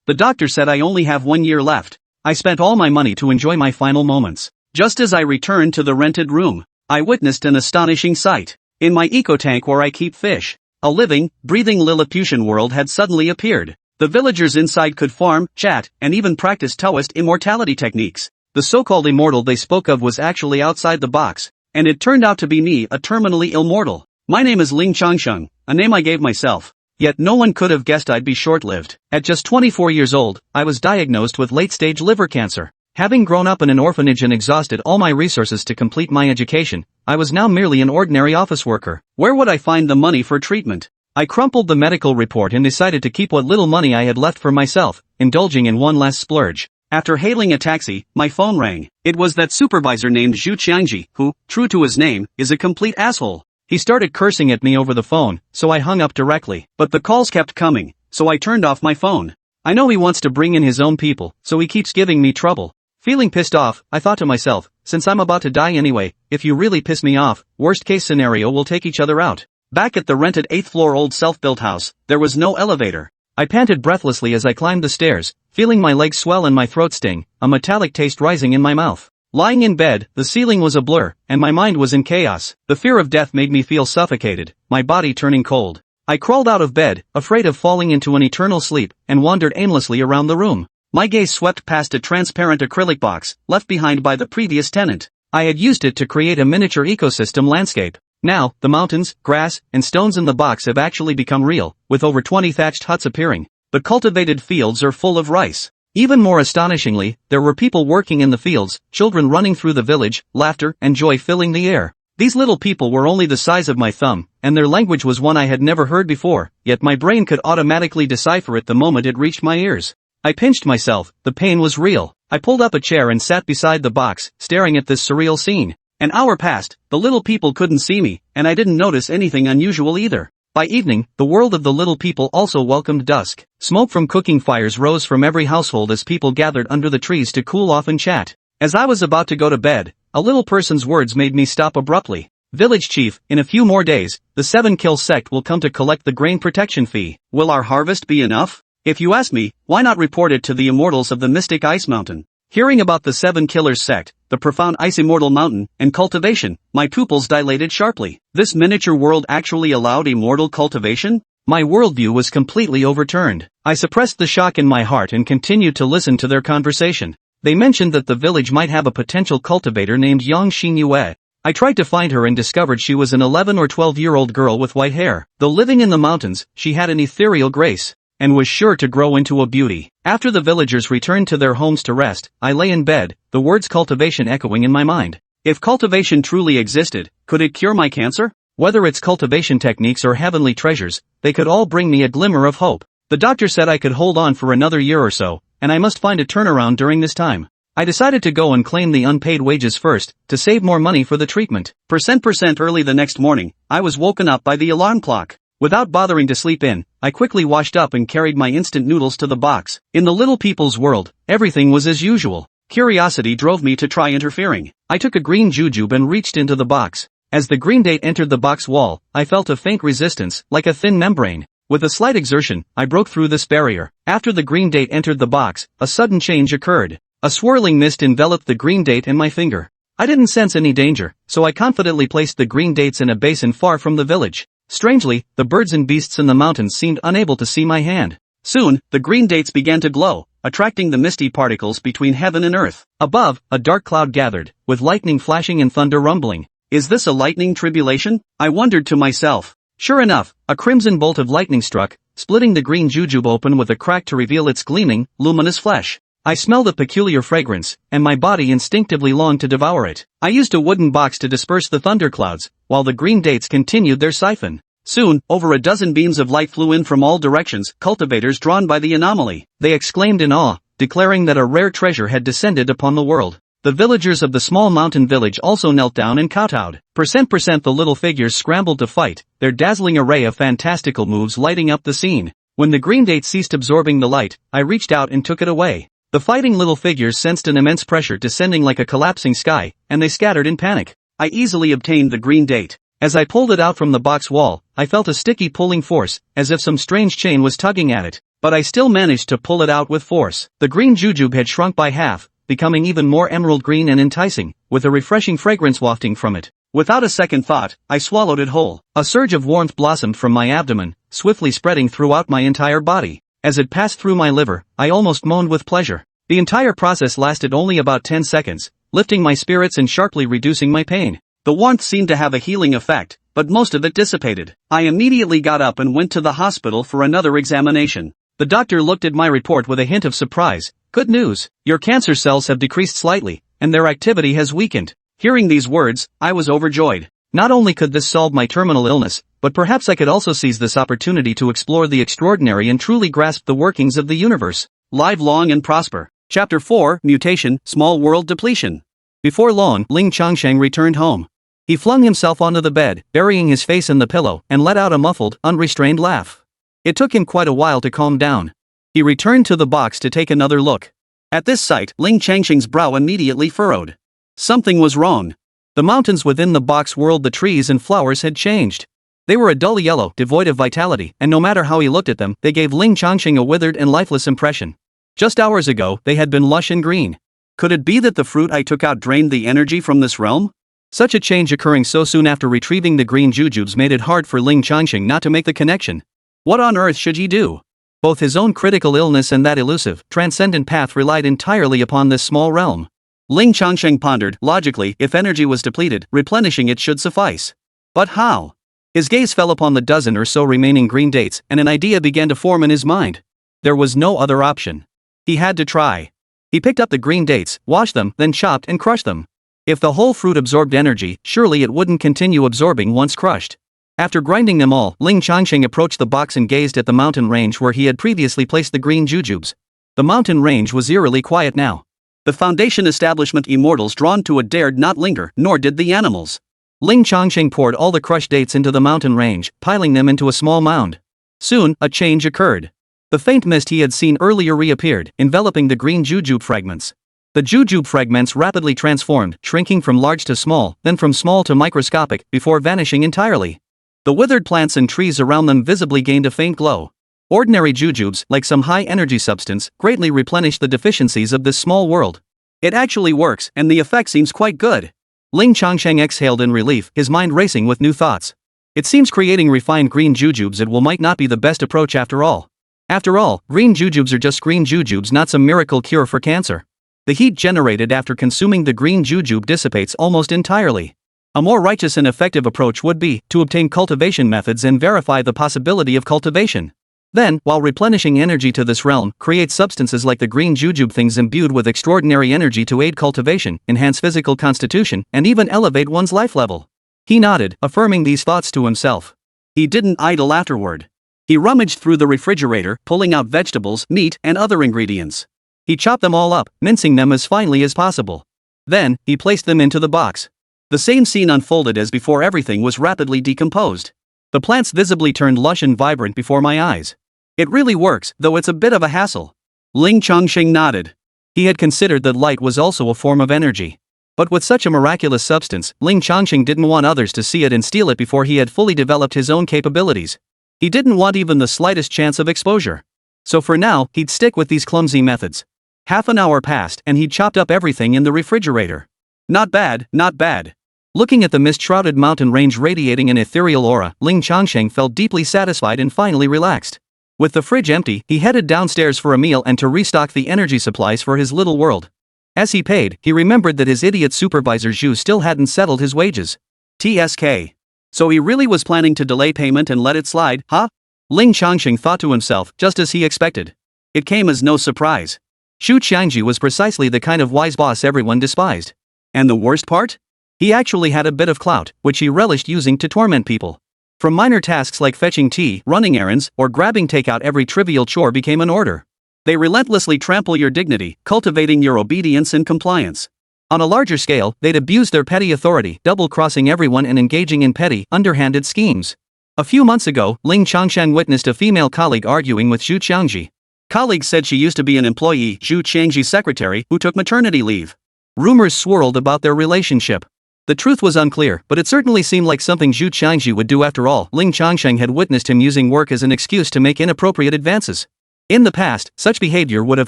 The doctor said I only have 1 year left. I spent all my money to enjoy my final moments. Just as I returned to the rented room, I witnessed an astonishing sight. In my eco-tank where I keep fish, a living, breathing Lilliputian world had suddenly appeared. The villagers inside could farm, chat, and even practice Taoist immortality techniques. The so-called immortal they spoke of was actually outside the box, and it turned out to be me, a terminally ill mortal. My name is Ling Changsheng, a name I gave myself. Yet no one could have guessed I'd be short-lived. At just 24 years old, I was diagnosed with late-stage liver cancer. Having grown up in an orphanage and exhausted all my resources to complete my education, I was now merely an ordinary office worker. Where would I find the money for treatment? I crumpled the medical report and decided to keep what little money I had left for myself, indulging in one last splurge. After hailing a taxi, my phone rang. It was that supervisor named Zhu Qiangji, who, true to his name, is a complete asshole. He started cursing at me over the phone, so I hung up directly. But the calls kept coming, so I turned off my phone. I know he wants to bring in his own people, so he keeps giving me trouble. Feeling pissed off, I thought to myself, since I'm about to die anyway, if you really piss me off, worst case scenario we'll take each other out. Back at the rented 8th floor old self-built house, there was no elevator. I panted breathlessly as I climbed the stairs, feeling my legs swell and my throat sting, a metallic taste rising in my mouth. Lying in bed, the ceiling was a blur, and my mind was in chaos. The fear of death made me feel suffocated, my body turning cold. I crawled out of bed, afraid of falling into an eternal sleep, and wandered aimlessly around the room. My gaze swept past a transparent acrylic box, left behind by the previous tenant. I had used it to create a miniature ecosystem landscape. Now, the mountains, grass, and stones in the box have actually become real, with over 20 thatched huts appearing. The cultivated fields are full of rice. Even more astonishingly, there were people working in the fields, children running through the village, laughter and joy filling the air. These little people were only the size of my thumb, and their language was one I had never heard before, yet my brain could automatically decipher it the moment it reached my ears. I pinched myself, the pain was real. I pulled up a chair and sat beside the box, staring at this surreal scene. An hour passed, the little people couldn't see me, and I didn't notice anything unusual either. By evening, the world of the little people also welcomed dusk. Smoke from cooking fires rose from every household as people gathered under the trees to cool off and chat. As I was about to go to bed, a little person's words made me stop abruptly. Village chief, in a few more days, the Seven Killers Sect will come to collect the grain protection fee. Will our harvest be enough? If you ask me, why not report it to the immortals of the mystic ice mountain? Hearing about the Seven Killers Sect, the profound ice immortal mountain, and cultivation, my pupils dilated sharply. This miniature world actually allowed immortal cultivation? My worldview was completely overturned. I suppressed the shock in my heart and continued to listen to their conversation. They mentioned that the village might have a potential cultivator named young Xinyue. I tried to find her and discovered she was an 11 or 12-year-old girl with white hair. Though living in the mountains, she had an ethereal grace, and was sure to grow into a beauty. After the villagers returned to their homes to rest, I lay in bed, the words cultivation echoing in my mind. If cultivation truly existed, could it cure my cancer? Whether its cultivation techniques or heavenly treasures, they could all bring me a glimmer of hope. The doctor said I could hold on for another year or so, and I must find a turnaround during this time. I decided to go and claim the unpaid wages first, to save more money for the treatment. Early the next morning, I was woken up by the alarm clock. Without bothering to sleep in, I quickly washed up and carried my instant noodles to the box. In the little people's world, everything was as usual. Curiosity drove me to try interfering. I took a green jujube and reached into the box. As the green date entered the box wall, I felt a faint resistance, like a thin membrane. With a slight exertion, I broke through this barrier. After the green date entered the box, a sudden change occurred. A swirling mist enveloped the green date and my finger. I didn't sense any danger, so I confidently placed the green dates in a basin far from the village. Strangely, the birds and beasts in the mountains seemed unable to see my hand. Soon, the green dates began to glow, attracting the misty particles between heaven and earth. Above, a dark cloud gathered, with lightning flashing and thunder rumbling. Is this a lightning tribulation? I wondered to myself. Sure enough, a crimson bolt of lightning struck, splitting the green jujube open with a crack to reveal its gleaming, luminous flesh. I smelled a peculiar fragrance, and my body instinctively longed to devour it. I used a wooden box to disperse the thunderclouds, while the green dates continued their siphon. Soon, over a dozen beams of light flew in from all directions, cultivators drawn by the anomaly. They exclaimed in awe, declaring that a rare treasure had descended upon the world. The villagers of the small mountain village also knelt down and kowtowed. The little figures scrambled to fight, their dazzling array of fantastical moves lighting up the scene. When the green date ceased absorbing the light, I reached out and took it away. The fighting little figures sensed an immense pressure descending like a collapsing sky, and they scattered in panic. I easily obtained the green date. As I pulled it out from the box wall, I felt a sticky pulling force, as if some strange chain was tugging at it. but I still managed to pull it out with force. The green jujube had shrunk by half, becoming even more emerald green and enticing, with a refreshing fragrance wafting from it. Without a second thought, I swallowed it whole. A surge of warmth blossomed from my abdomen, swiftly spreading throughout my entire body. As it passed through my liver, I almost moaned with pleasure. The entire process lasted only about 10 seconds, lifting my spirits and sharply reducing my pain. The warmth seemed to have a healing effect, but most of it dissipated. I immediately got up and went to the hospital for another examination. The doctor looked at my report with a hint of surprise. Good news, your cancer cells have decreased slightly, and their activity has weakened. Hearing these words, I was overjoyed. Not only could this solve my terminal illness, but perhaps I could also seize this opportunity to explore the extraordinary and truly grasp the workings of the universe. Live long and prosper. Chapter 4, Mutation, Small World Depletion. Before long, Ling Changsheng returned home. He flung himself onto the bed, burying his face in the pillow, and let out a muffled, unrestrained laugh. It took him quite a while to calm down. He returned to the box to take another look. At this sight, Ling Changsheng's brow immediately furrowed. Something was wrong. The mountains within the box whirled, the trees and flowers had changed. They were a dull yellow, devoid of vitality, and no matter how he looked at them, they gave Ling Changsheng a withered and lifeless impression. Just hours ago, they had been lush and green. Could it be that the fruit I took out drained the energy from this realm? Such a change occurring so soon after retrieving the green jujubes made it hard for Ling Changsheng not to make the connection. What on earth should he do? Both his own critical illness and that elusive, transcendent path relied entirely upon this small realm. Ling Changsheng pondered, logically, if energy was depleted, replenishing it should suffice. But how? His gaze fell upon the dozen or so remaining green dates, and an idea began to form in his mind. There was no other option. He had to try. He picked up the green dates, washed them, then chopped and crushed them. If the whole fruit absorbed energy, surely it wouldn't continue absorbing once crushed. After grinding them all, Ling Changsheng approached the box and gazed at the mountain range where he had previously placed the green jujubes. The mountain range was eerily quiet now. The Foundation establishment immortals drawn to it dared not linger, nor did the animals. Ling Changsheng poured all the crushed dates into the mountain range, piling them into a small mound. Soon, a change occurred. The faint mist he had seen earlier reappeared, enveloping the green jujube fragments. The jujube fragments rapidly transformed, shrinking from large to small, then from small to microscopic, before vanishing entirely. The withered plants and trees around them visibly gained a faint glow. Ordinary jujubes, like some high-energy substance, greatly replenished the deficiencies of this small world. It actually works, and the effect seems quite good. Ling Changsheng exhaled in relief, his mind racing with new thoughts. It seems creating refined green jujubes might not be the best approach after all. After all, green jujubes are just green jujubes, not some miracle cure for cancer. The heat generated after consuming the green jujube dissipates almost entirely. A more righteous and effective approach would be to obtain cultivation methods and verify the possibility of cultivation. Then, while replenishing energy to this realm, create substances like the green jujube things imbued with extraordinary energy to aid cultivation, enhance physical constitution, and even elevate one's life level. He nodded, affirming these thoughts to himself. He didn't idle afterward. He rummaged through the refrigerator, pulling out vegetables, meat, and other ingredients. He chopped them all up, mincing them as finely as possible. Then, he placed them into the box. The same scene unfolded as before. Everything was rapidly decomposed. The plants visibly turned lush and vibrant before my eyes. It really works, though it's a bit of a hassle. Ling Changsheng nodded. He had considered that light was also a form of energy. But with such a miraculous substance, Ling Changsheng didn't want others to see it and steal it before he had fully developed his own capabilities. He didn't want even the slightest chance of exposure. So for now, he'd stick with these clumsy methods. Half an hour passed and he'd chopped up everything in the refrigerator. Not bad, not bad. Looking at the mist-shrouded mountain range radiating an ethereal aura, Ling Changsheng felt deeply satisfied and finally relaxed. With the fridge empty, he headed downstairs for a meal and to restock the energy supplies for his little world. As he paid, he remembered that his idiot supervisor Zhu still hadn't settled his wages. TSK. So he really was planning to delay payment and let it slide, huh? Ling Changsheng thought to himself, just as he expected. It came as no surprise. Zhu Xinyue was precisely the kind of wise boss everyone despised. And the worst part? He actually had a bit of clout, which he relished using to torment people. From minor tasks like fetching tea, running errands, or grabbing takeout, every trivial chore became an order. They relentlessly trample your dignity, cultivating your obedience and compliance. On a larger scale, they'd abuse their petty authority, double-crossing everyone and engaging in petty, underhanded schemes. A few months ago, Ling Changsheng witnessed a female colleague arguing with Zhu Xiangji. Colleague said she used to be an employee, Zhu Xiangji's secretary, who took maternity leave. Rumors swirled about their relationship. The truth was unclear, but it certainly seemed like something Zhu Xiangji would do. After all, Ling Changsheng had witnessed him using work as an excuse to make inappropriate advances. In the past, such behavior would have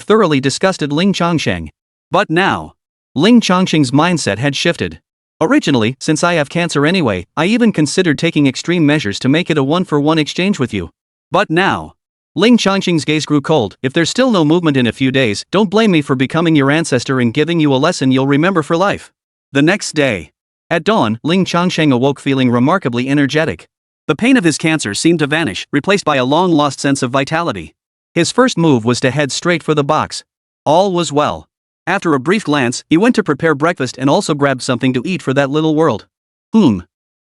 thoroughly disgusted Ling Changsheng. But now, Ling Changsheng's mindset had shifted. Originally, since I have cancer anyway, I even considered taking extreme measures to make it a one-for-one exchange with you. But now, Ling Changsheng's gaze grew cold. If there's still no movement in a few days, don't blame me for becoming your ancestor and giving you a lesson you'll remember for life. The next day, at dawn, Ling Changsheng awoke feeling remarkably energetic. The pain of his cancer seemed to vanish, replaced by a long-lost sense of vitality. His first move was to head straight for the box. All was well. After a brief glance, he went to prepare breakfast and also grabbed something to eat for that little world.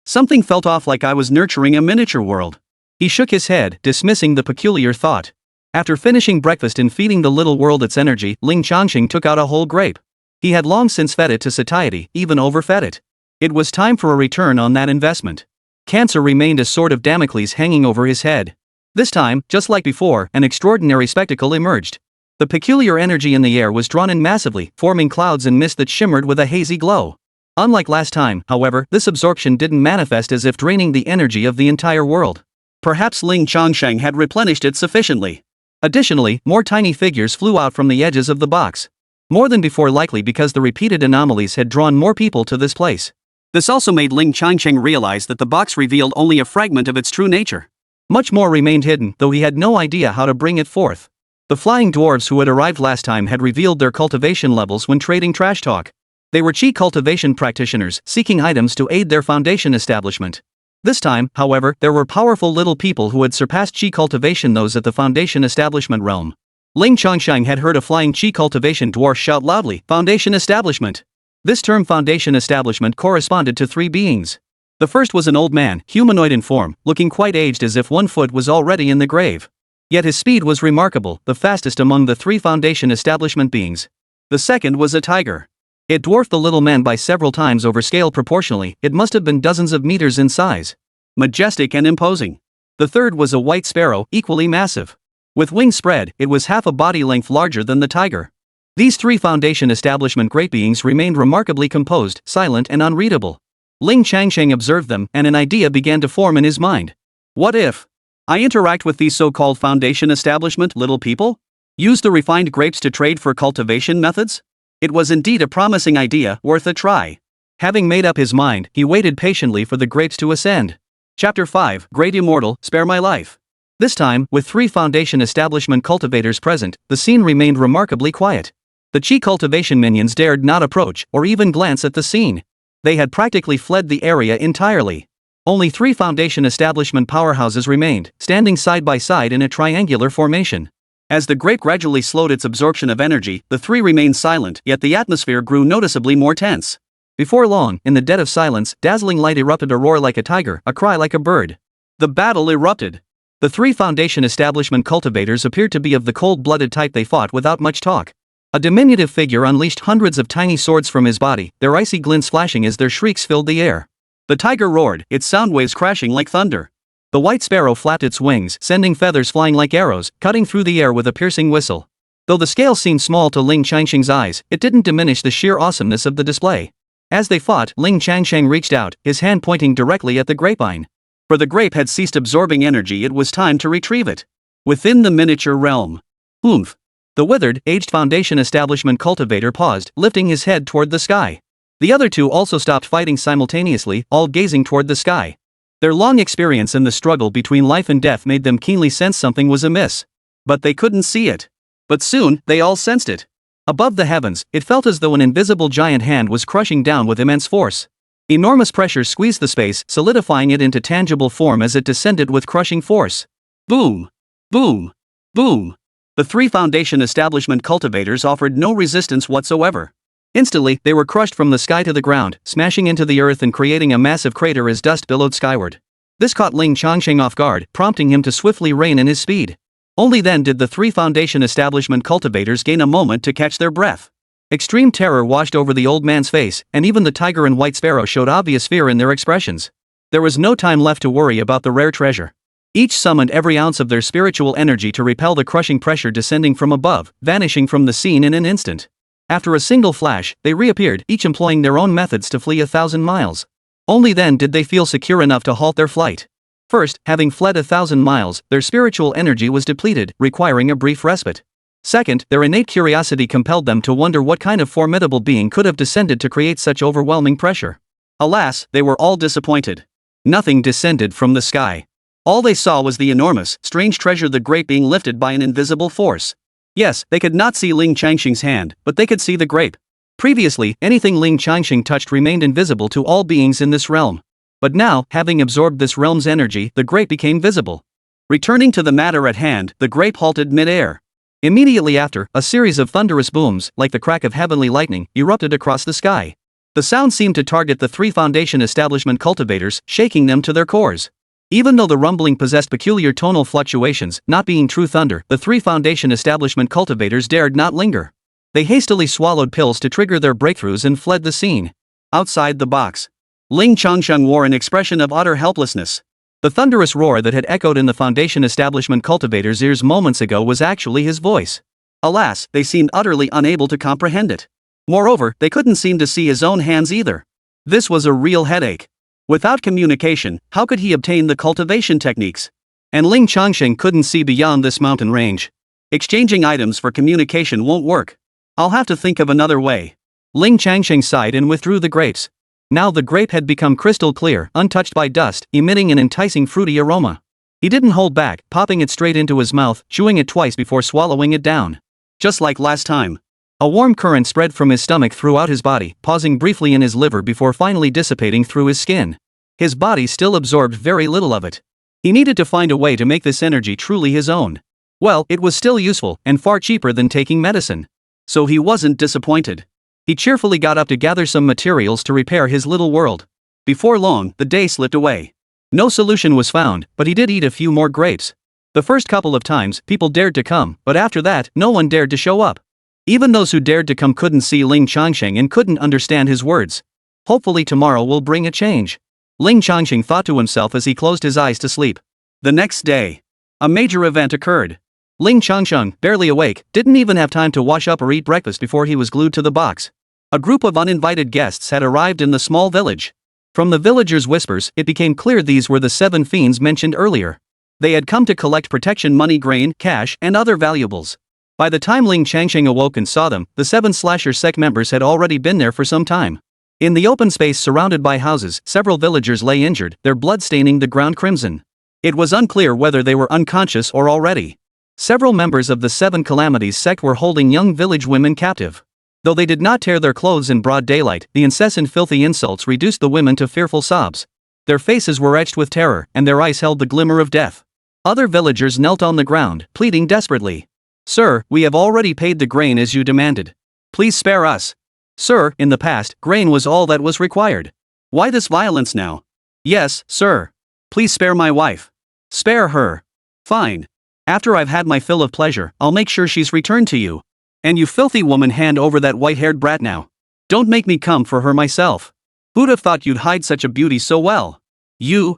Something felt off, like I was nurturing a miniature world. He shook his head, dismissing the peculiar thought. After finishing breakfast and feeding the little world its energy, Ling Changsheng took out a whole grape. He had long since fed it to satiety, even overfed it. It was time for a return on that investment. Cancer remained a sword of Damocles hanging over his head. This time, just like before, an extraordinary spectacle emerged. The peculiar energy in the air was drawn in massively, forming clouds and mist that shimmered with a hazy glow. Unlike last time, however, this absorption didn't manifest as if draining the energy of the entire world. Perhaps Ling Changsheng had replenished it sufficiently. Additionally, more tiny figures flew out from the edges of the box. More than before, likely because the repeated anomalies had drawn more people to this place. This also made Ling Changsheng realize that the box revealed only a fragment of its true nature. Much more remained hidden, though he had no idea how to bring it forth. The flying dwarves who had arrived last time had revealed their cultivation levels when trading trash talk. They were chi cultivation practitioners, seeking items to aid their foundation establishment. This time, however, there were powerful little people who had surpassed chi cultivation, those at the foundation establishment realm. Ling Changsheng had heard a flying chi cultivation dwarf shout loudly, "Foundation establishment!" This term foundation establishment corresponded to three beings. The first was an old man, humanoid in form, looking quite aged, as if one foot was already in the grave. Yet his speed was remarkable, the fastest among the three foundation establishment beings. The second was a tiger. It dwarfed the little man by several times over scale proportionally. It must have been dozens of meters in size. Majestic and imposing. The third was a white sparrow, equally massive. With wings spread, it was half a body length larger than the tiger. These three foundation establishment great beings remained remarkably composed, silent and unreadable. Ling Changsheng observed them, and an idea began to form in his mind. What if I interact with these so-called foundation establishment little people? Use the refined grapes to trade for cultivation methods? It was indeed a promising idea, worth a try. Having made up his mind, he waited patiently for the grapes to ascend. Chapter 5, Great Immortal, Spare My Life. This time, with three foundation establishment cultivators present, the scene remained remarkably quiet. The chi cultivation minions dared not approach, or even glance at the scene. They had practically fled the area entirely. Only three foundation establishment powerhouses remained, standing side by side in a triangular formation. As the grape gradually slowed its absorption of energy, the three remained silent, yet the atmosphere grew noticeably more tense. Before long, in the dead of silence, dazzling light erupted, a roar like a tiger, a cry like a bird. The battle erupted. The three foundation establishment cultivators appeared to be of the cold-blooded type. They fought without much talk. A diminutive figure unleashed hundreds of tiny swords from his body, their icy glints flashing as their shrieks filled the air. The tiger roared, its sound waves crashing like thunder. The white sparrow flapped its wings, sending feathers flying like arrows, cutting through the air with a piercing whistle. Though the scale seemed small to Ling Changsheng's eyes, it didn't diminish the sheer awesomeness of the display. As they fought, Ling Changsheng reached out, his hand pointing directly at the grapevine. For the grape had ceased absorbing energy, it was time to retrieve it. Within the miniature realm. Oomph. The withered, aged foundation establishment cultivator paused, lifting his head toward the sky. The other two also stopped fighting simultaneously, all gazing toward the sky. Their long experience in the struggle between life and death made them keenly sense something was amiss. But they couldn't see it. But soon, they all sensed it. Above the heavens, it felt as though an invisible giant hand was crushing down with immense force. Enormous pressure squeezed the space, solidifying it into tangible form as it descended with crushing force. Boom! Boom! Boom! The three foundation establishment cultivators offered no resistance whatsoever. Instantly, they were crushed from the sky to the ground, smashing into the earth and creating a massive crater as dust billowed skyward. This caught Ling Changsheng off guard, prompting him to swiftly rein in his speed. Only then did the three foundation establishment cultivators gain a moment to catch their breath. Extreme terror washed over the old man's face, and even the tiger and white sparrow showed obvious fear in their expressions. There was no time left to worry about the rare treasure. Each summoned every ounce of their spiritual energy to repel the crushing pressure descending from above, vanishing from the scene in an instant. After a single flash, they reappeared, each employing their own methods to flee 1,000 miles. Only then did they feel secure enough to halt their flight. First, having fled 1,000 miles, their spiritual energy was depleted, requiring a brief respite. Second, their innate curiosity compelled them to wonder what kind of formidable being could have descended to create such overwhelming pressure. Alas, they were all disappointed. Nothing descended from the sky. All they saw was the enormous, strange treasure, the grape, being lifted by an invisible force. Yes, they could not see Ling Changsheng's hand, but they could see the grape. Previously, anything Ling Changsheng touched remained invisible to all beings in this realm. But now, having absorbed this realm's energy, the grape became visible. Returning to the matter at hand, the grape halted mid-air. Immediately after, a series of thunderous booms, like the crack of heavenly lightning, erupted across the sky. The sound seemed to target the 3 Foundation establishment cultivators, shaking them to their cores. Even though the rumbling possessed peculiar tonal fluctuations, not being true thunder, the 3 Foundation establishment cultivators dared not linger. They hastily swallowed pills to trigger their breakthroughs and fled the scene. Outside the box, Ling Changsheng wore an expression of utter helplessness. The thunderous roar that had echoed in the Foundation establishment cultivators' ears moments ago was actually his voice. Alas, they seemed utterly unable to comprehend it. Moreover, they couldn't seem to see his own hands either. This was a real headache. Without communication, how could he obtain the cultivation techniques? And Ling Changsheng couldn't see beyond this mountain range. Exchanging items for communication won't work. I'll have to think of another way. Ling Changsheng sighed and withdrew the grapes. Now the grape had become crystal clear, untouched by dust, emitting an enticing fruity aroma. He didn't hold back, popping it straight into his mouth, chewing it twice before swallowing it down. Just like last time. A warm current spread from his stomach throughout his body, pausing briefly in his liver before finally dissipating through his skin. His body still absorbed very little of it. He needed to find a way to make this energy truly his own. Well, it was still useful, and far cheaper than taking medicine. So he wasn't disappointed. He cheerfully got up to gather some materials to repair his little world. Before long, the day slipped away. No solution was found, but he did eat a few more grapes. The first couple of times, people dared to come, but after that, no one dared to show up. Even those who dared to come couldn't see Ling Changsheng and couldn't understand his words. Hopefully tomorrow will bring a change. Ling Changsheng thought to himself as he closed his eyes to sleep. The next day, a major event occurred. Ling Changsheng, barely awake, didn't even have time to wash up or eat breakfast before he was glued to the box. A group of uninvited guests had arrived in the small village. From the villagers' whispers, it became clear these were the 7 fiends mentioned earlier. They had come to collect protection money, grain, cash, and other valuables. By the time Ling Changsheng awoke and saw them, the 7 Slasher Sect members had already been there for some time. In the open space surrounded by houses, several villagers lay injured, their blood staining the ground crimson. It was unclear whether they were unconscious or already. Several members of the 7 Calamities sect were holding young village women captive. Though they did not tear their clothes in broad daylight, the incessant filthy insults reduced the women to fearful sobs. Their faces were etched with terror, and their eyes held the glimmer of death. Other villagers knelt on the ground, pleading desperately. Sir, we have already paid the grain as you demanded. Please spare us. Sir, in the past, grain was all that was required. Why this violence now? Yes, sir. Please spare my wife. Spare her. Fine. After I've had my fill of pleasure, I'll make sure she's returned to you. And you filthy woman, hand over that white-haired brat now. Don't make me come for her myself. Who'd have thought you'd hide such a beauty so well? You.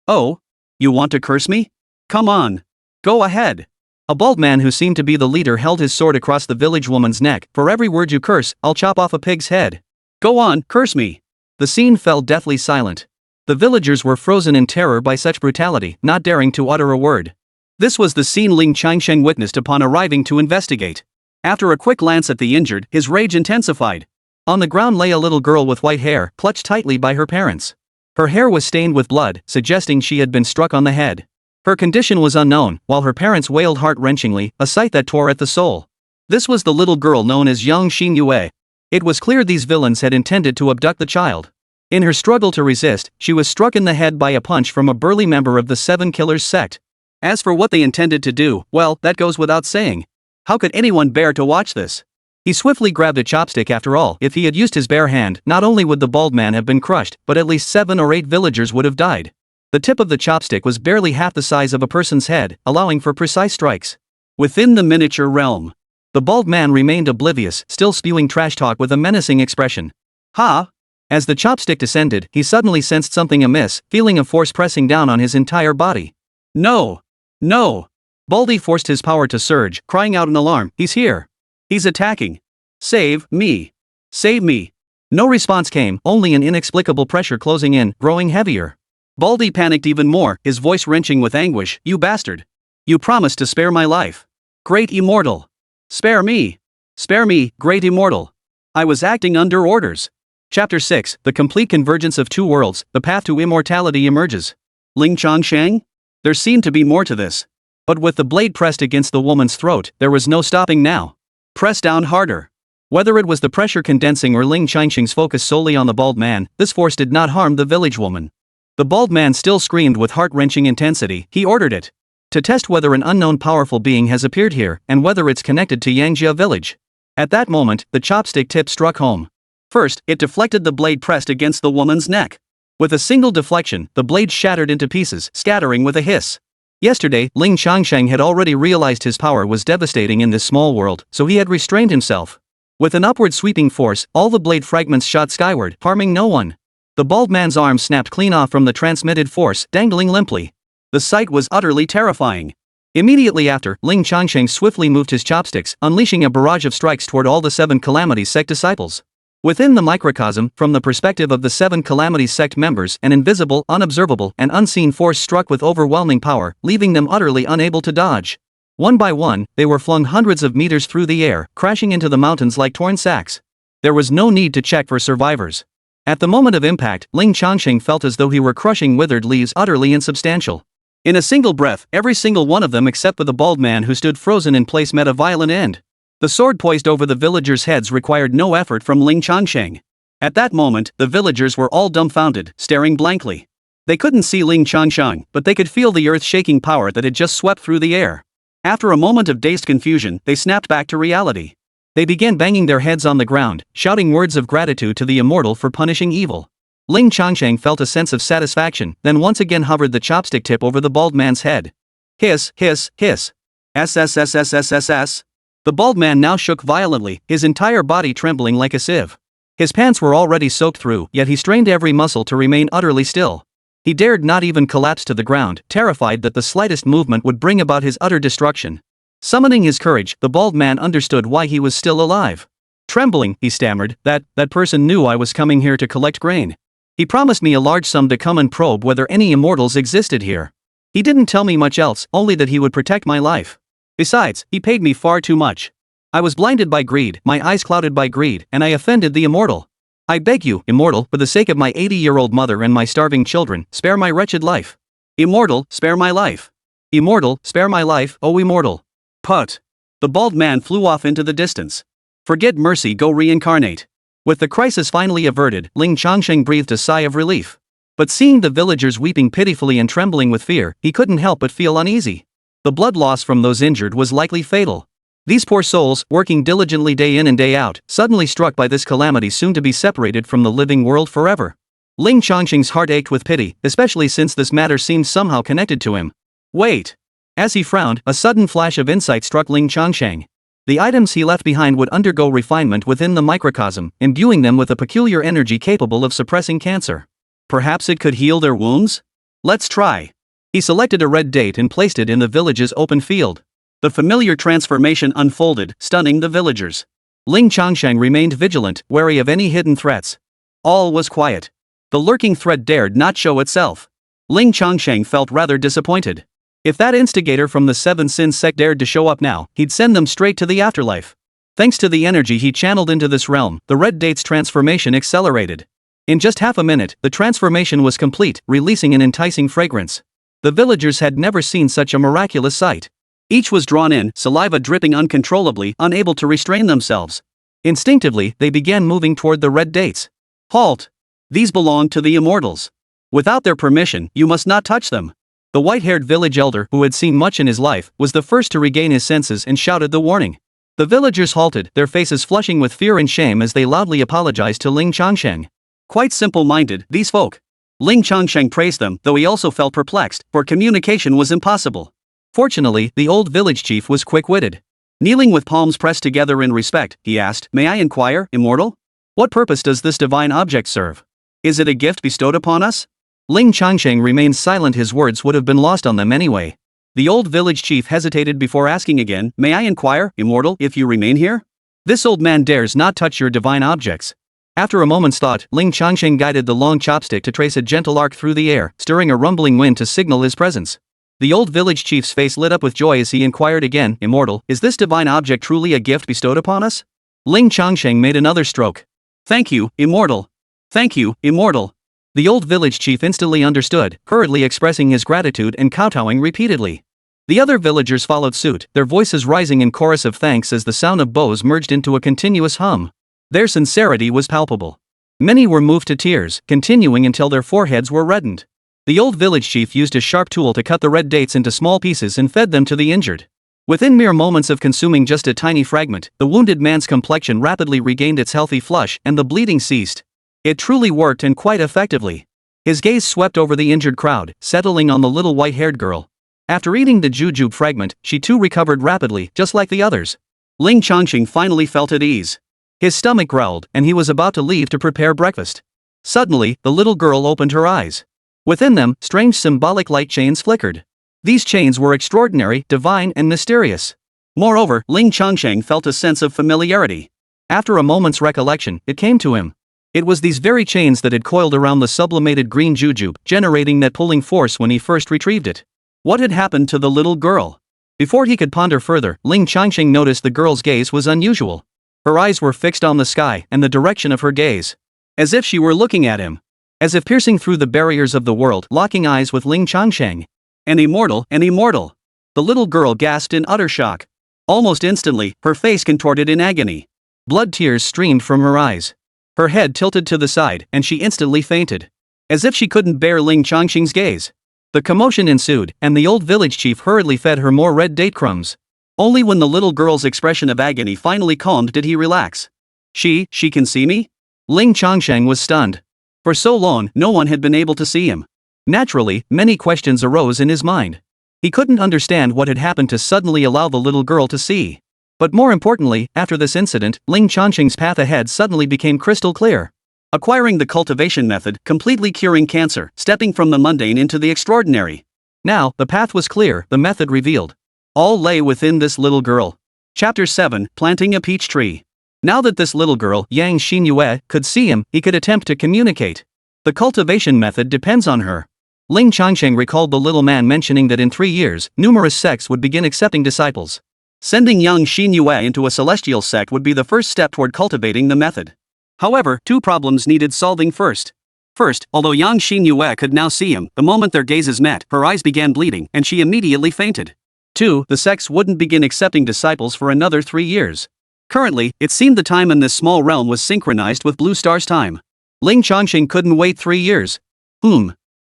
Oh? You want to curse me? Come on. Go ahead. A bald man who seemed to be the leader held his sword across the village woman's neck. For every word you curse, I'll chop off a pig's head. Go on, curse me. The scene fell deathly silent. The villagers were frozen in terror by such brutality, not daring to utter a word. This was the scene Ling Changsheng witnessed upon arriving to investigate. After a quick glance at the injured, his rage intensified. On the ground lay a little girl with white hair, clutched tightly by her parents. Her hair was stained with blood, suggesting she had been struck on the head. Her condition was unknown, while her parents wailed heart-wrenchingly, a sight that tore at the soul. This was the little girl known as young Xinyue. It was clear these villains had intended to abduct the child. In her struggle to resist, she was struck in the head by a punch from a burly member of the Seven Killers Sect. As for what they intended to do, well, that goes without saying. How could anyone bear to watch this? He swiftly grabbed a chopstick. After all, if he had used his bare hand, not only would the bald man have been crushed, but at least 7 or 8 villagers would have died. The tip of the chopstick was barely half the size of a person's head, allowing for precise strikes. Within the miniature realm, the bald man remained oblivious, still spewing trash talk with a menacing expression. Ha! As the chopstick descended, he suddenly sensed something amiss, feeling a force pressing down on his entire body. No! No! Baldy forced his power to surge, crying out in alarm, "He's here! He's attacking! Save me! Save me!" No response came, only an inexplicable pressure closing in, growing heavier. Baldy panicked even more, his voice wrenching with anguish. You bastard. You promised to spare my life. Great Immortal. Spare me. Spare me, Great Immortal. I was acting under orders. Chapter 6, The Complete Convergence of Two Worlds, The Path to Immortality emerges. Ling Changsheng? There seemed to be more to this. But with the blade pressed against the woman's throat, there was no stopping now. Press down harder. Whether it was the pressure condensing or Ling Changsheng's focus solely on the bald man, this force did not harm the village woman. The bald man still screamed with heart-wrenching intensity. He ordered it to test whether an unknown powerful being has appeared here, and whether it's connected to Yangjia village. At that moment, the chopstick tip struck home. First, it deflected the blade pressed against the woman's neck. With a single deflection, the blade shattered into pieces, scattering with a hiss. Yesterday, Ling Changsheng had already realized his power was devastating in this small world, so he had restrained himself. With an upward sweeping force, all the blade fragments shot skyward, harming no one. The bald man's arm snapped clean off from the transmitted force, dangling limply. The sight was utterly terrifying. Immediately after, Ling Changsheng swiftly moved his chopsticks, unleashing a barrage of strikes toward all the Seven Calamities Sect disciples. Within the microcosm, from the perspective of the Seven Calamities Sect members, an invisible, unobservable, and unseen force struck with overwhelming power, leaving them utterly unable to dodge. One by one, they were flung hundreds of meters through the air, crashing into the mountains like torn sacks. There was no need to check for survivors. At the moment of impact, Ling Changsheng felt as though he were crushing withered leaves, utterly insubstantial. In a single breath, every single one of them except for the bald man who stood frozen in place met a violent end. The sword poised over the villagers' heads required no effort from Ling Changsheng. At that moment, the villagers were all dumbfounded, staring blankly. They couldn't see Ling Changsheng, but they could feel the earth-shaking power that had just swept through the air. After a moment of dazed confusion, they snapped back to reality. They began banging their heads on the ground, shouting words of gratitude to the immortal for punishing evil. Ling Changsheng felt a sense of satisfaction, then once again hovered the chopstick tip over the bald man's head. Hiss, hiss, hiss. SSSSSSS. The bald man now shook violently, his entire body trembling like a sieve. His pants were already soaked through, yet he strained every muscle to remain utterly still. He dared not even collapse to the ground, terrified that the slightest movement would bring about his utter destruction. Summoning his courage, the bald man understood why he was still alive. Trembling, he stammered, that person knew I was coming here to collect grain. He promised me a large sum to come and probe whether any immortals existed here. He didn't tell me much else, only that he would protect my life. Besides, he paid me far too much. I was blinded by greed, my eyes clouded by greed, and I offended the immortal. I beg you, immortal, for the sake of my 80-year-old mother and my starving children, spare my wretched life. Immortal, spare my life. Immortal, spare my life, oh immortal. Put. The bald man flew off into the distance. Forget mercy, go reincarnate. With the crisis finally averted, Ling Changsheng breathed a sigh of relief. But seeing the villagers weeping pitifully and trembling with fear, he couldn't help but feel uneasy. The blood loss from those injured was likely fatal. These poor souls, working diligently day in and day out, suddenly struck by this calamity soon to be separated from the living world forever. Ling Changsheng's heart ached with pity, especially since this matter seemed somehow connected to him. Wait! As he frowned, a sudden flash of insight struck Ling Changsheng. The items he left behind would undergo refinement within the microcosm, imbuing them with a peculiar energy capable of suppressing cancer. Perhaps it could heal their wounds? Let's try. He selected a red date and placed it in the village's open field. The familiar transformation unfolded, stunning the villagers. Ling Changsheng remained vigilant, wary of any hidden threats. All was quiet. The lurking threat dared not show itself. Ling Changsheng felt rather disappointed. If that instigator from the Seven Killers Sect dared to show up now, he'd send them straight to the afterlife. Thanks to the energy he channeled into this realm, the red date's transformation accelerated. In just half a minute, the transformation was complete, releasing an enticing fragrance. The villagers had never seen such a miraculous sight. Each was drawn in, saliva dripping uncontrollably, unable to restrain themselves. Instinctively, they began moving toward the red dates. Halt! These belong to the immortals. Without their permission, you must not touch them. The white-haired village elder, who had seen much in his life, was the first to regain his senses and shouted the warning. The villagers halted, their faces flushing with fear and shame as they loudly apologized to Ling Changsheng. Quite simple-minded, these folk. Ling Changsheng praised them, though he also felt perplexed, for communication was impossible. Fortunately, the old village chief was quick-witted. Kneeling with palms pressed together in respect, he asked, "May I inquire, immortal? What purpose does this divine object serve? Is it a gift bestowed upon us?" Ling Changsheng remained silent, his words would have been lost on them anyway. The old village chief hesitated before asking again, "May I inquire, immortal, if you remain here? This old man dares not touch your divine objects. After a moment's thought, Ling Changsheng guided the long chopstick to trace a gentle arc through the air, stirring a rumbling wind to signal his presence. The old village chief's face lit up with joy as he inquired again, "Immortal, is this divine object truly a gift bestowed upon us?" Ling Changsheng made another stroke. "Thank you, Immortal. Thank you, Immortal." The old village chief instantly understood, hurriedly expressing his gratitude and kowtowing repeatedly. The other villagers followed suit, their voices rising in chorus of thanks as the sound of bows merged into a continuous hum. Their sincerity was palpable. Many were moved to tears, continuing until their foreheads were reddened. The old village chief used a sharp tool to cut the red dates into small pieces and fed them to the injured. Within mere moments of consuming just a tiny fragment, the wounded man's complexion rapidly regained its healthy flush and the bleeding ceased. It truly worked, and quite effectively. His gaze swept over the injured crowd, settling on the little white-haired girl. After eating the jujube fragment, she too recovered rapidly, just like the others. Ling Changsheng finally felt at ease. His stomach growled, and he was about to leave to prepare breakfast. Suddenly, the little girl opened her eyes. Within them, strange symbolic light chains flickered. These chains were extraordinary, divine, and mysterious. Moreover, Ling Changsheng felt a sense of familiarity. After a moment's recollection, it came to him. It was these very chains that had coiled around the sublimated green jujube, generating that pulling force when he first retrieved it. What had happened to the little girl? Before he could ponder further, Ling Changsheng noticed the girl's gaze was unusual. Her eyes were fixed on the sky and the direction of her gaze. As if she were looking at him. As if piercing through the barriers of the world, locking eyes with Ling Changsheng. An immortal, an immortal. The little girl gasped in utter shock. Almost instantly, her face contorted in agony. Blood tears streamed from her eyes. Her head tilted to the side, and she instantly fainted. As if she couldn't bear Ling Changsheng's gaze. The commotion ensued, and the old village chief hurriedly fed her more red date crumbs. Only when the little girl's expression of agony finally calmed did he relax. She can see me? Ling Changsheng was stunned. For so long, no one had been able to see him. Naturally, many questions arose in his mind. He couldn't understand what had happened to suddenly allow the little girl to see. But more importantly, after this incident, Ling Changsheng's path ahead suddenly became crystal clear. Acquiring the cultivation method, completely curing cancer, stepping from the mundane into the extraordinary. Now, the path was clear, the method revealed. All lay within this little girl. Chapter 7, Planting a Peach Tree. Now that this little girl, Yang Xinyue, could see him, he could attempt to communicate. The cultivation method depends on her. Ling Changsheng recalled the little man mentioning that in 3 years, numerous sects would begin accepting disciples. Sending young Xinyue into a celestial sect would be the first step toward cultivating the method. However, 2 problems needed solving first. First, although Yang Xinyue could now see him, the moment their gazes met, her eyes began bleeding, and she immediately fainted. 2. The sects wouldn't begin accepting disciples for another 3 years. Currently, it seemed the time in this small realm was synchronized with Blue Star's time. Ling Changsheng couldn't wait 3 years.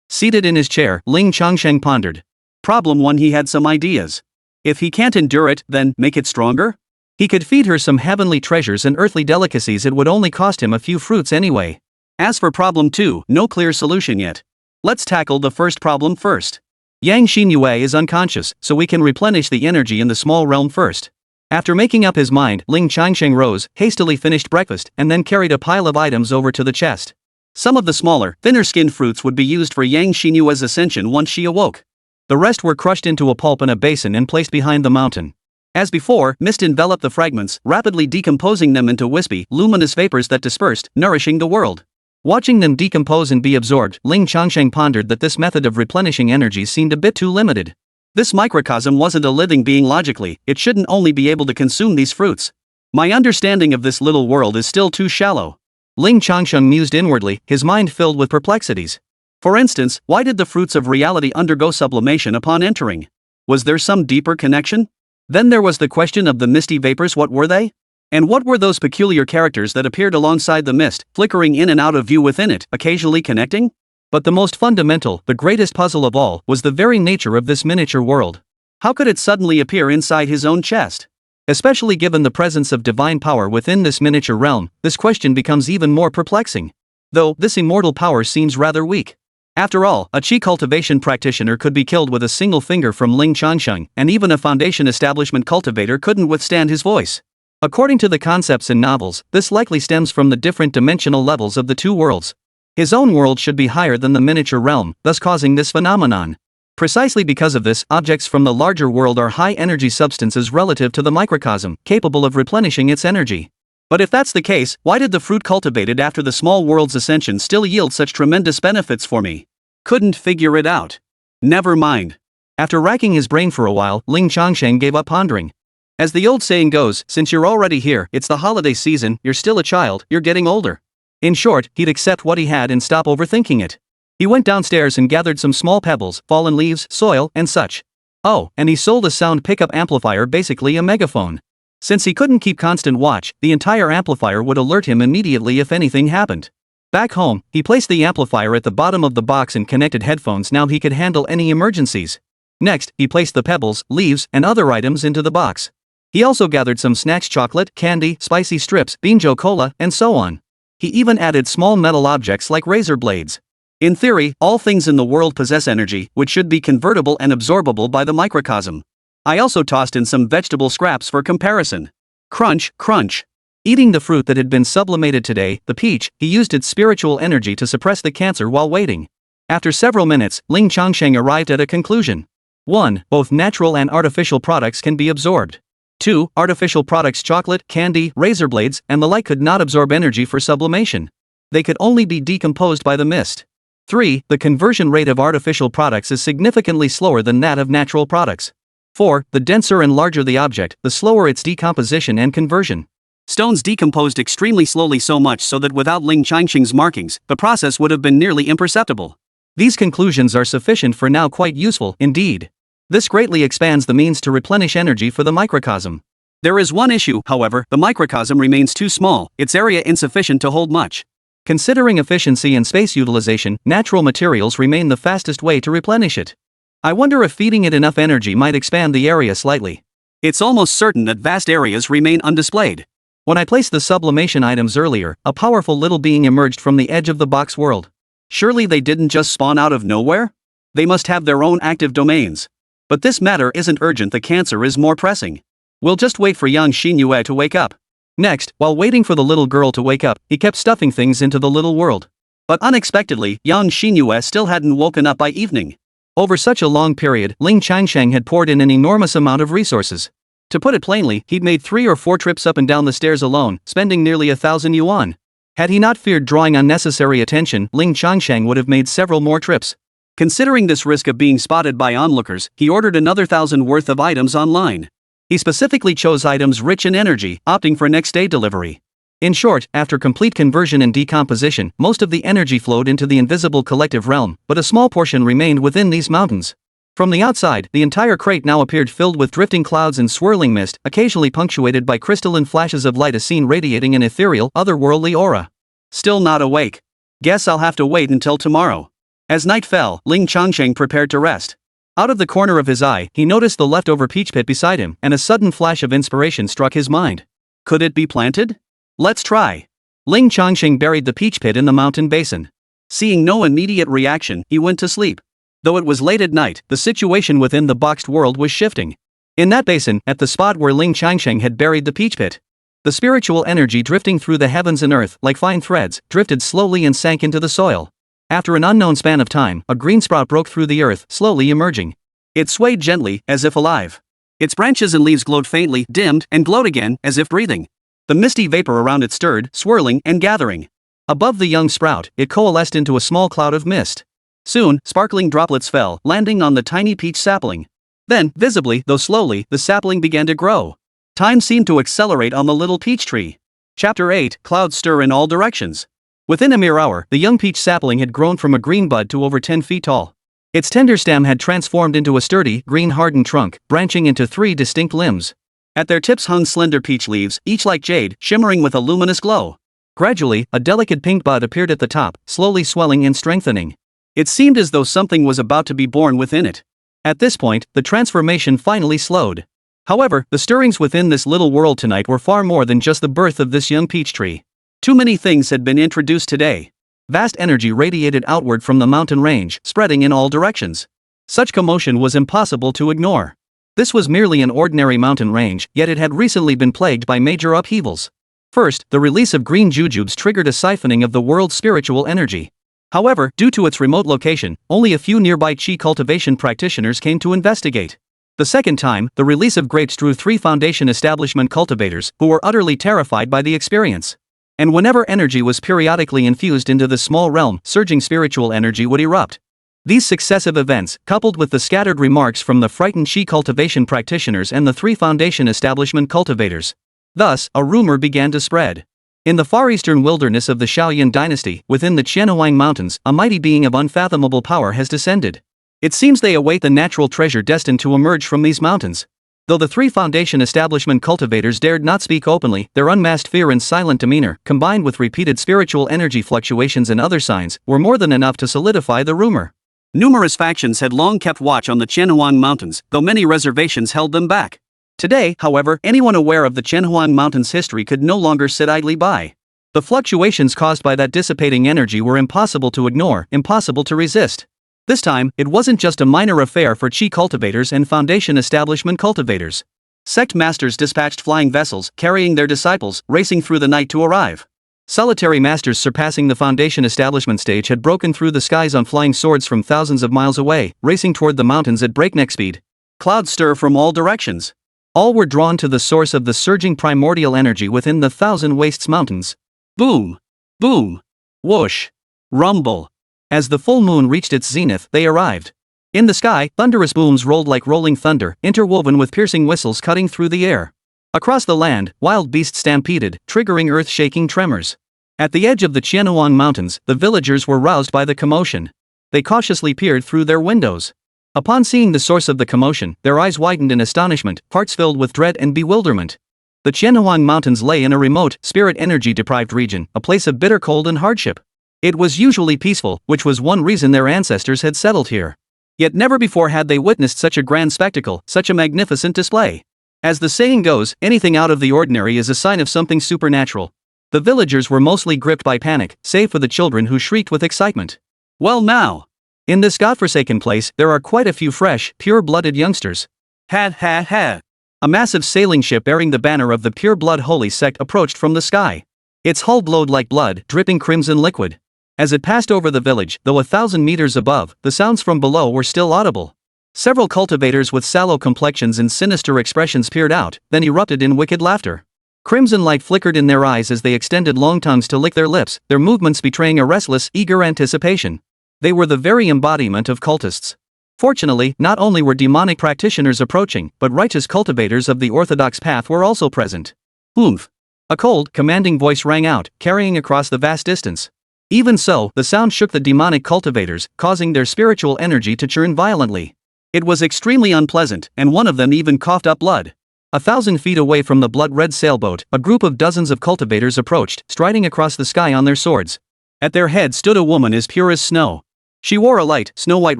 Seated in his chair, Ling Changsheng pondered. Problem 1, he had some ideas. If he can't endure it, then make it stronger? He could feed her some heavenly treasures and earthly delicacies, it would only cost him a few fruits anyway. As for problem 2, no clear solution yet. Let's tackle the first problem first. Yang Xinyue is unconscious, so we can replenish the energy in the small realm first. After making up his mind, Ling Changsheng rose, hastily finished breakfast, and then carried a pile of items over to the chest. Some of the smaller, thinner-skinned fruits would be used for Yang Xinyue's ascension once she awoke. The rest were crushed into a pulp in a basin and placed behind the mountain. As before, mist enveloped the fragments, rapidly decomposing them into wispy, luminous vapors that dispersed, nourishing the world. Watching them decompose and be absorbed, Ling Changsheng pondered that this method of replenishing energy seemed a bit too limited. This microcosm wasn't a living being logically, it shouldn't only be able to consume these fruits. My understanding of this little world is still too shallow. Ling Changsheng mused inwardly, his mind filled with perplexities. For instance, why did the fruits of reality undergo sublimation upon entering? Was there some deeper connection? Then there was the question of the misty vapors, what were they? And what were those peculiar characters that appeared alongside the mist, flickering in and out of view within it, occasionally connecting? But the most fundamental, the greatest puzzle of all, was the very nature of this miniature world. How could it suddenly appear inside his own chest? Especially given the presence of divine power within this miniature realm, this question becomes even more perplexing. Though, this immortal power seems rather weak. After all, a chi cultivation practitioner could be killed with a single finger from Ling Changsheng, and even a foundation establishment cultivator couldn't withstand his voice. According to the concepts in novels, this likely stems from the different dimensional levels of the 2 worlds. His own world should be higher than the miniature realm, thus causing this phenomenon. Precisely because of this, objects from the larger world are high-energy substances relative to the microcosm, capable of replenishing its energy. But if that's the case, why did the fruit cultivated after the small world's ascension still yield such tremendous benefits for me? Couldn't figure it out. Never mind. After racking his brain for a while, Ling Changsheng gave up pondering. As the old saying goes, since you're already here, it's the holiday season, you're still a child, you're getting older. In short, he'd accept what he had and stop overthinking it. He went downstairs and gathered some small pebbles, fallen leaves, soil, and such. Oh, and he sold a sound pickup amplifier, basically a megaphone. Since he couldn't keep constant watch, the entire amplifier would alert him immediately if anything happened. Back home, he placed the amplifier at the bottom of the box and connected headphones. Now he could handle any emergencies. Next, he placed the pebbles, leaves, and other items into the box. He also gathered some snacks, chocolate, candy, spicy strips, Binjo cola, and so on. He even added small metal objects like razor blades. In theory, all things in the world possess energy, which should be convertible and absorbable by the microcosm. I also tossed in some vegetable scraps for comparison. Crunch, crunch. Eating the fruit that had been sublimated today, the peach, he used its spiritual energy to suppress the cancer while waiting. After several minutes, Ling Changsheng arrived at a conclusion. 1. Both natural and artificial products can be absorbed. 2. Artificial products, chocolate, candy, razor blades, and the like, could not absorb energy for sublimation. They could only be decomposed by the mist. 3. The conversion rate of artificial products is significantly slower than that of natural products. 4. The denser and larger the object, the slower its decomposition and conversion. Stones decomposed extremely slowly, so much so that without Ling Changsheng's markings, the process would have been nearly imperceptible. These conclusions are sufficient for now, quite useful, indeed. This greatly expands the means to replenish energy for the microcosm. There is one issue, however: the microcosm remains too small, its area insufficient to hold much. Considering efficiency and space utilization, natural materials remain the fastest way to replenish it. I wonder if feeding it enough energy might expand the area slightly. It's almost certain that vast areas remain undisplayed. When I placed the sublimation items earlier, a powerful little being emerged from the edge of the box world. Surely they didn't just spawn out of nowhere? They must have their own active domains. But this matter isn't urgent, the cancer is more pressing. We'll just wait for young Xinyue to wake up. Next, while waiting for the little girl to wake up, he kept stuffing things into the little world. But unexpectedly, young Xinyue still hadn't woken up by evening. Over such a long period, Ling Changsheng had poured in an enormous amount of resources. To put it plainly, he'd made 3 or 4 trips up and down the stairs alone, spending nearly 1,000 yuan. Had he not feared drawing unnecessary attention, Ling Changsheng would have made several more trips. Considering this risk of being spotted by onlookers, he ordered another 1,000 worth of items online. He specifically chose items rich in energy, opting for next-day delivery. In short, after complete conversion and decomposition, most of the energy flowed into the invisible collective realm, but a small portion remained within these mountains. From the outside, the entire crate now appeared filled with drifting clouds and swirling mist, occasionally punctuated by crystalline flashes of light as seen radiating an ethereal, otherworldly aura. Still not awake. Guess I'll have to wait until tomorrow. As night fell, Ling Changsheng prepared to rest. Out of the corner of his eye, he noticed the leftover peach pit beside him, and a sudden flash of inspiration struck his mind. Could it be planted? Let's try. Ling Changsheng buried the peach pit in the mountain basin. Seeing no immediate reaction, he went to sleep. Though it was late at night, the situation within the boxed world was shifting. In that basin, at the spot where Ling Changsheng had buried the peach pit, the spiritual energy drifting through the heavens and earth, like fine threads, drifted slowly and sank into the soil. After an unknown span of time, a green sprout broke through the earth, slowly emerging. It swayed gently, as if alive. Its branches and leaves glowed faintly, dimmed, and glowed again, as if breathing. The misty vapor around it stirred, swirling, and gathering. Above the young sprout, it coalesced into a small cloud of mist. Soon, sparkling droplets fell, landing on the tiny peach sapling. Then, visibly, though slowly, the sapling began to grow. Time seemed to accelerate on the little peach tree. Chapter 8: Clouds stir in all directions. Within a mere hour, the young peach sapling had grown from a green bud to over 10 feet tall. Its tender stem had transformed into a sturdy, green-hardened trunk, branching into 3 distinct limbs. At their tips hung slender peach leaves, each like jade, shimmering with a luminous glow. Gradually, a delicate pink bud appeared at the top, slowly swelling and strengthening. It seemed as though something was about to be born within it. At this point, the transformation finally slowed. However, the stirrings within this little world tonight were far more than just the birth of this young peach tree. Too many things had been introduced today. Vast energy radiated outward from the mountain range, spreading in all directions. Such commotion was impossible to ignore. This was merely an ordinary mountain range, yet it had recently been plagued by major upheavals. First, the release of green jujubes triggered a siphoning of the world's spiritual energy. However, due to its remote location, only a few nearby chi cultivation practitioners came to investigate. The second time, the release of grapes drew 3 Foundation establishment cultivators, who were utterly terrified by the experience. And whenever energy was periodically infused into the small realm, surging spiritual energy would erupt. These successive events, coupled with the scattered remarks from the frightened Shi cultivation practitioners and the 3 Foundation establishment cultivators. Thus, a rumor began to spread. In the far eastern wilderness of the Shaoyan dynasty, within the Xinyue mountains, a mighty being of unfathomable power has descended. It seems they await the natural treasure destined to emerge from these mountains. Though the 3 Foundation establishment cultivators dared not speak openly, their unmasked fear and silent demeanor, combined with repeated spiritual energy fluctuations and other signs, were more than enough to solidify the rumor. Numerous factions had long kept watch on the Qianhuang Mountains, though many reservations held them back. Today, however, anyone aware of the Qianhuang Mountains' history could no longer sit idly by. The fluctuations caused by that dissipating energy were impossible to ignore, impossible to resist. This time, it wasn't just a minor affair for Qi cultivators and Foundation establishment cultivators. Sect masters dispatched flying vessels, carrying their disciples, racing through the night to arrive. Solitary masters surpassing the Foundation establishment stage had broken through the skies on flying swords from thousands of miles away, racing toward the mountains at breakneck speed. Clouds stir from all directions. All were drawn to the source of the surging primordial energy within the Thousand Wastes Mountains. Boom! Boom! Whoosh! Rumble! As the full moon reached its zenith, they arrived. In the sky, thunderous booms rolled like rolling thunder, interwoven with piercing whistles cutting through the air. Across the land, wild beasts stampeded, triggering earth-shaking tremors. At the edge of the Qianhuang Mountains, the villagers were roused by the commotion. They cautiously peered through their windows. Upon seeing the source of the commotion, their eyes widened in astonishment, hearts filled with dread and bewilderment. The Qianhuang Mountains lay in a remote, spirit energy-deprived region, a place of bitter cold and hardship. It was usually peaceful, which was one reason their ancestors had settled here. Yet never before had they witnessed such a grand spectacle, such a magnificent display. As the saying goes, anything out of the ordinary is a sign of something supernatural. The villagers were mostly gripped by panic, save for the children who shrieked with excitement. Well now! In this godforsaken place, there are quite a few fresh, pure-blooded youngsters. Ha ha ha! A massive sailing ship bearing the banner of the pure-blood holy sect approached from the sky. Its hull glowed like blood, dripping crimson liquid. As it passed over the village, though 1,000 meters above, the sounds from below were still audible. Several cultivators with sallow complexions and sinister expressions peered out, then erupted in wicked laughter. Crimson light flickered in their eyes as they extended long tongues to lick their lips, their movements betraying a restless, eager anticipation. They were the very embodiment of cultists. Fortunately, not only were demonic practitioners approaching, but righteous cultivators of the orthodox path were also present. Oomph! A cold, commanding voice rang out, carrying across the vast distance. Even so, the sound shook the demonic cultivators, causing their spiritual energy to churn violently. It was extremely unpleasant, and one of them even coughed up blood. 1,000 feet away from the blood-red sailboat, a group of dozens of cultivators approached, striding across the sky on their swords. At their head stood a woman as pure as snow. She wore a light, snow-white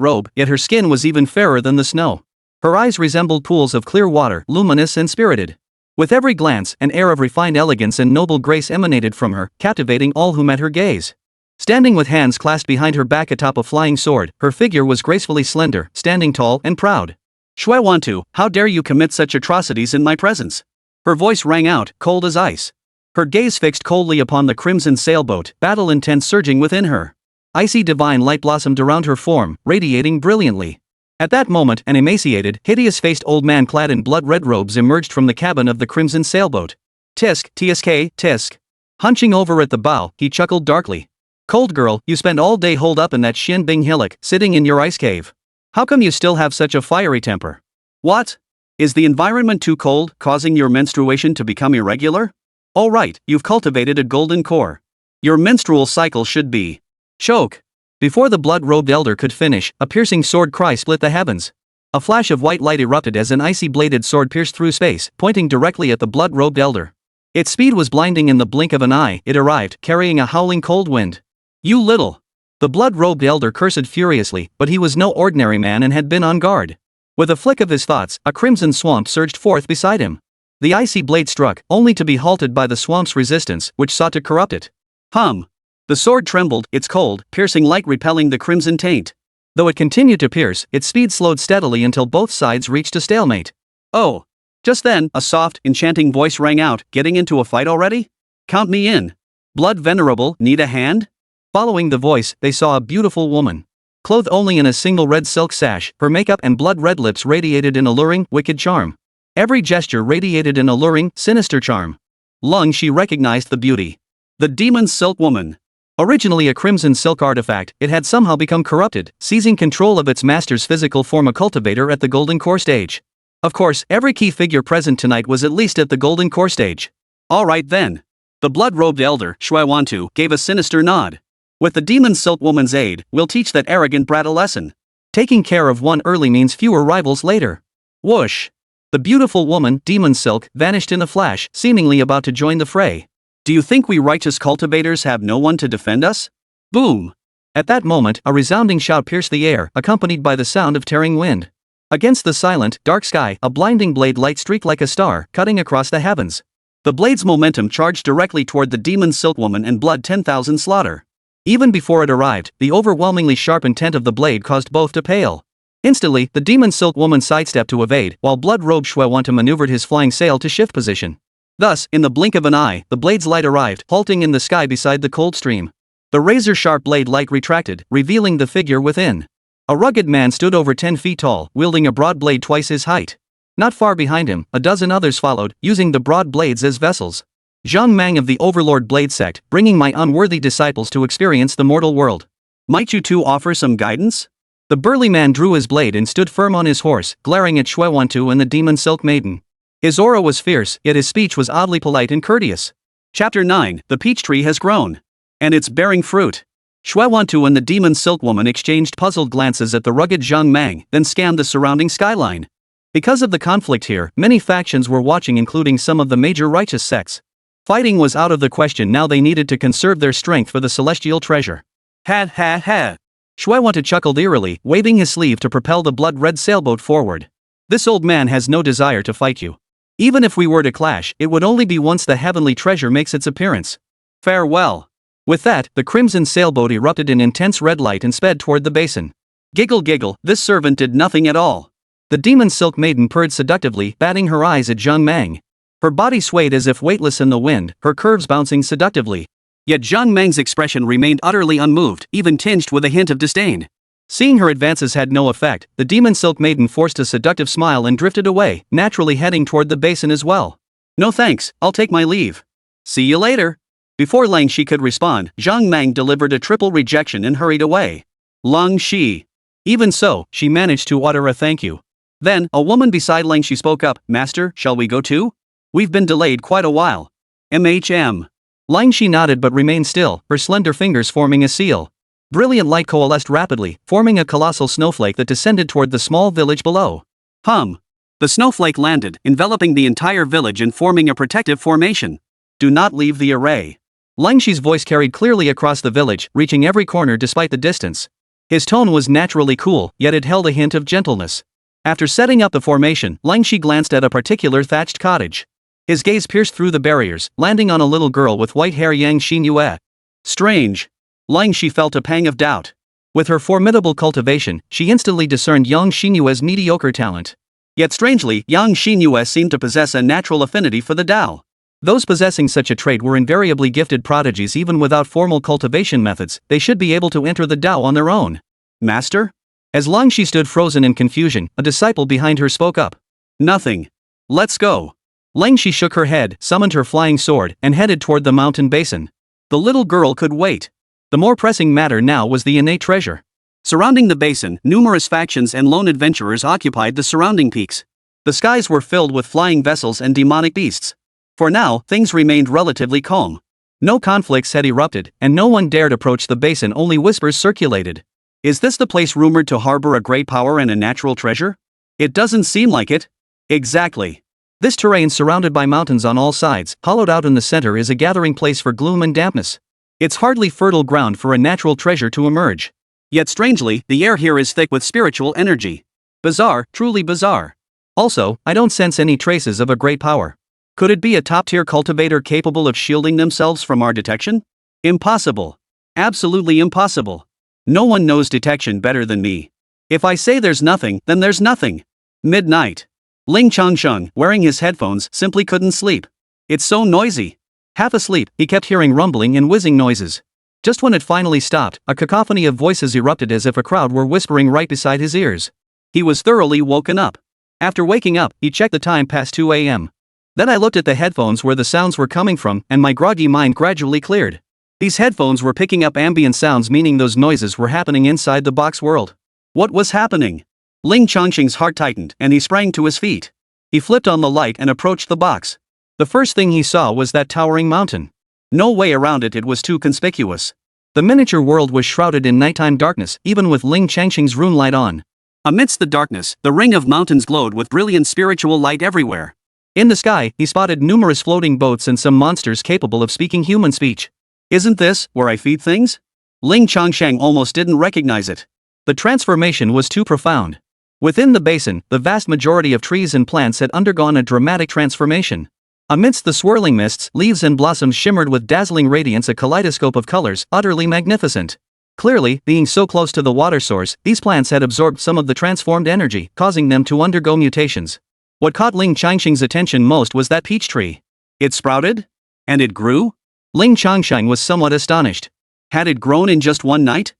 robe, yet her skin was even fairer than the snow. Her eyes resembled pools of clear water, luminous and spirited. With every glance, an air of refined elegance and noble grace emanated from her, captivating all who met her gaze. Standing with hands clasped behind her back atop a flying sword, her figure was gracefully slender, standing tall and proud. Shui Wantu, how dare you commit such atrocities in my presence? Her voice rang out, cold as ice. Her gaze fixed coldly upon the crimson sailboat, battle intent surging within her. Icy divine light blossomed around her form, radiating brilliantly. At that moment, an emaciated, hideous-faced old man clad in blood-red robes emerged from the cabin of the crimson sailboat. Tisk, tsk, tisk. Hunching over at the bow, he chuckled darkly. Cold girl, you spend all day holed up in that Xinbing hillock, sitting in your ice cave. How come you still have such a fiery temper? What? Is the environment too cold, causing your menstruation to become irregular? All right, you've cultivated a golden core. Your menstrual cycle should be. Choke. Before the blood-robed elder could finish, a piercing sword cry split the heavens. A flash of white light erupted as an icy-bladed sword pierced through space, pointing directly at the blood-robed elder. Its speed was blinding in the blink of an eye. It arrived, carrying a howling cold wind. You little! The blood-robed elder cursed furiously, but he was no ordinary man and had been on guard. With a flick of his thoughts, a crimson swamp surged forth beside him. The icy blade struck, only to be halted by the swamp's resistance, which sought to corrupt it. Hum! The sword trembled, its cold, piercing light repelling the crimson taint. Though it continued to pierce, its speed slowed steadily until both sides reached a stalemate. Oh! Just then, a soft, enchanting voice rang out, getting into a fight already? Count me in. Blood Venerable, need a hand? Following the voice, they saw a beautiful woman. clothed only in a single red silk sash, her makeup and blood-red lips radiated an alluring, wicked charm. Every gesture radiated an alluring, sinister charm. Ling Shi recognized the beauty. The demon silk woman. Originally a crimson silk artifact, it had somehow become corrupted, seizing control of its master's physical form, a cultivator at the golden core stage. Of course, every key figure present tonight was at least at the golden core stage. Alright then. The blood-robed elder, Xinyue, gave a sinister nod. With the demon silk woman's aid, we'll teach that arrogant brat a lesson. Taking care of one early means fewer rivals later. Whoosh! The beautiful woman, demon silk, vanished in a flash, seemingly about to join the fray. Do you think we righteous cultivators have no one to defend us? Boom! At that moment, a resounding shout pierced the air, accompanied by the sound of tearing wind. Against the silent, dark sky, a blinding blade light streaked like a star, cutting across the heavens. The blade's momentum charged directly toward the demon silk woman and blood 10,000 slaughter. Even before it arrived, the overwhelmingly sharp intent of the blade caused both to pale. Instantly, the demon silk woman sidestepped to evade, while blood-robed Xinyue maneuvered his flying sail to shift position. Thus, in the blink of an eye, the blade's light arrived, halting in the sky beside the cold stream. The razor-sharp blade light retracted, revealing the figure within. A rugged man stood over 10 feet tall, wielding a broad blade twice his height. Not far behind him, a dozen others followed, using the broad blades as vessels. Zhang of the Overlord Blade Sect, bringing my unworthy disciples to experience the mortal world. Might you two offer some guidance? The burly man drew his blade and stood firm on his horse, glaring at Xinyue and the demon silk maiden. His aura was fierce, yet his speech was oddly polite and courteous. Chapter 9, The Peach Tree Has Grown. And it's bearing fruit. Xinyue and the demon silk woman exchanged puzzled glances at the rugged Zhang, then scanned the surrounding skyline. Because of the conflict here, many factions were watching, including some of the major righteous sects. Fighting was out of the question now. They needed to conserve their strength for the celestial treasure. Ha ha ha! Xinyue chuckled eerily, waving his sleeve to propel the blood-red sailboat forward. This old man has no desire to fight you. Even if we were to clash, it would only be once the heavenly treasure makes its appearance. Farewell. With that, the crimson sailboat erupted in intense red light and sped toward the basin. Giggle giggle, this servant did nothing at all. The demon silk maiden purred seductively, batting her eyes at Zhang. Her body swayed as if weightless in the wind, her curves bouncing seductively. Yet Zhang's expression remained utterly unmoved, even tinged with a hint of disdain. Seeing her advances had no effect, the demon silk maiden forced a seductive smile and drifted away, naturally heading toward the basin as well. No thanks, I'll take my leave. See you later. Before Ling Shi could respond, Zhang delivered a triple rejection and hurried away. Ling Shi. Even so, she managed to utter a thank you. Then, a woman beside Ling Shi spoke up, Master, shall we go too? We've been delayed quite a while. Ling Shi nodded but remained still, her slender fingers forming a seal. Brilliant light coalesced rapidly, forming a colossal snowflake that descended toward the small village below. The snowflake landed, enveloping the entire village and forming a protective formation. Do not leave the array. Ling Shi's voice carried clearly across the village, reaching every corner despite the distance. His tone was naturally cool, yet it held a hint of gentleness. After setting up the formation, Ling Shi glanced at a particular thatched cottage. His gaze pierced through the barriers, landing on a little girl with white hair, Xinyue. Strange. Ling Shi felt a pang of doubt. With her formidable cultivation, she instantly discerned Xinyue's mediocre talent. Yet strangely, Xinyue seemed to possess a natural affinity for the Tao. Those possessing such a trait were invariably gifted prodigies. Even without formal cultivation methods, they should be able to enter the Tao on their own. Master? As Ling Shi stood frozen in confusion, a disciple behind her spoke up. Nothing. Let's go. Ling Shi shook her head, summoned her flying sword, and headed toward the mountain basin. The little girl could wait. The more pressing matter now was the innate treasure. Surrounding the basin, numerous factions and lone adventurers occupied the surrounding peaks. The skies were filled with flying vessels and demonic beasts. For now, things remained relatively calm. No conflicts had erupted, and no one dared approach the basin. Only whispers circulated. Is this the place rumored to harbor a great power and a natural treasure? It doesn't seem like it. Exactly. This terrain, surrounded by mountains on all sides, hollowed out in the center, is a gathering place for gloom and dampness. It's hardly fertile ground for a natural treasure to emerge. Yet strangely, the air here is thick with spiritual energy. Bizarre, truly bizarre. Also, I don't sense any traces of a great power. Could it be a top-tier cultivator capable of shielding themselves from our detection? Impossible. Absolutely impossible. No one knows detection better than me. If I say there's nothing, then there's nothing. Midnight. Ling Changsheng, wearing his headphones, simply couldn't sleep. It's so noisy. Half asleep, he kept hearing rumbling and whizzing noises. Just when it finally stopped, a cacophony of voices erupted as if a crowd were whispering right beside his ears. He was thoroughly woken up. After waking up, he checked the time past 2 a.m. Then I looked at the headphones where the sounds were coming from, and my groggy mind gradually cleared. These headphones were picking up ambient sounds, meaning those noises were happening inside the box world. What was happening? Ling Changsheng's heart tightened, and he sprang to his feet. He flipped on the light and approached the box. The first thing he saw was that towering mountain. No way around it, it was too conspicuous. The miniature world was shrouded in nighttime darkness, even with Ling Changsheng's rune light on. Amidst the darkness, the ring of mountains glowed with brilliant spiritual light everywhere. In the sky, he spotted numerous floating boats and some monsters capable of speaking human speech. Isn't this where I feed things? Ling Changsheng almost didn't recognize it. The transformation was too profound. Within the basin, the vast majority of trees and plants had undergone a dramatic transformation. Amidst the swirling mists, leaves and blossoms shimmered with dazzling radiance, a kaleidoscope of colors, utterly magnificent. Clearly, being so close to the water source, these plants had absorbed some of the transformed energy, causing them to undergo mutations. What caught Ling Changsheng's attention most was that peach tree. It sprouted? And it grew? Ling Changsheng was somewhat astonished. Had it grown in just one night?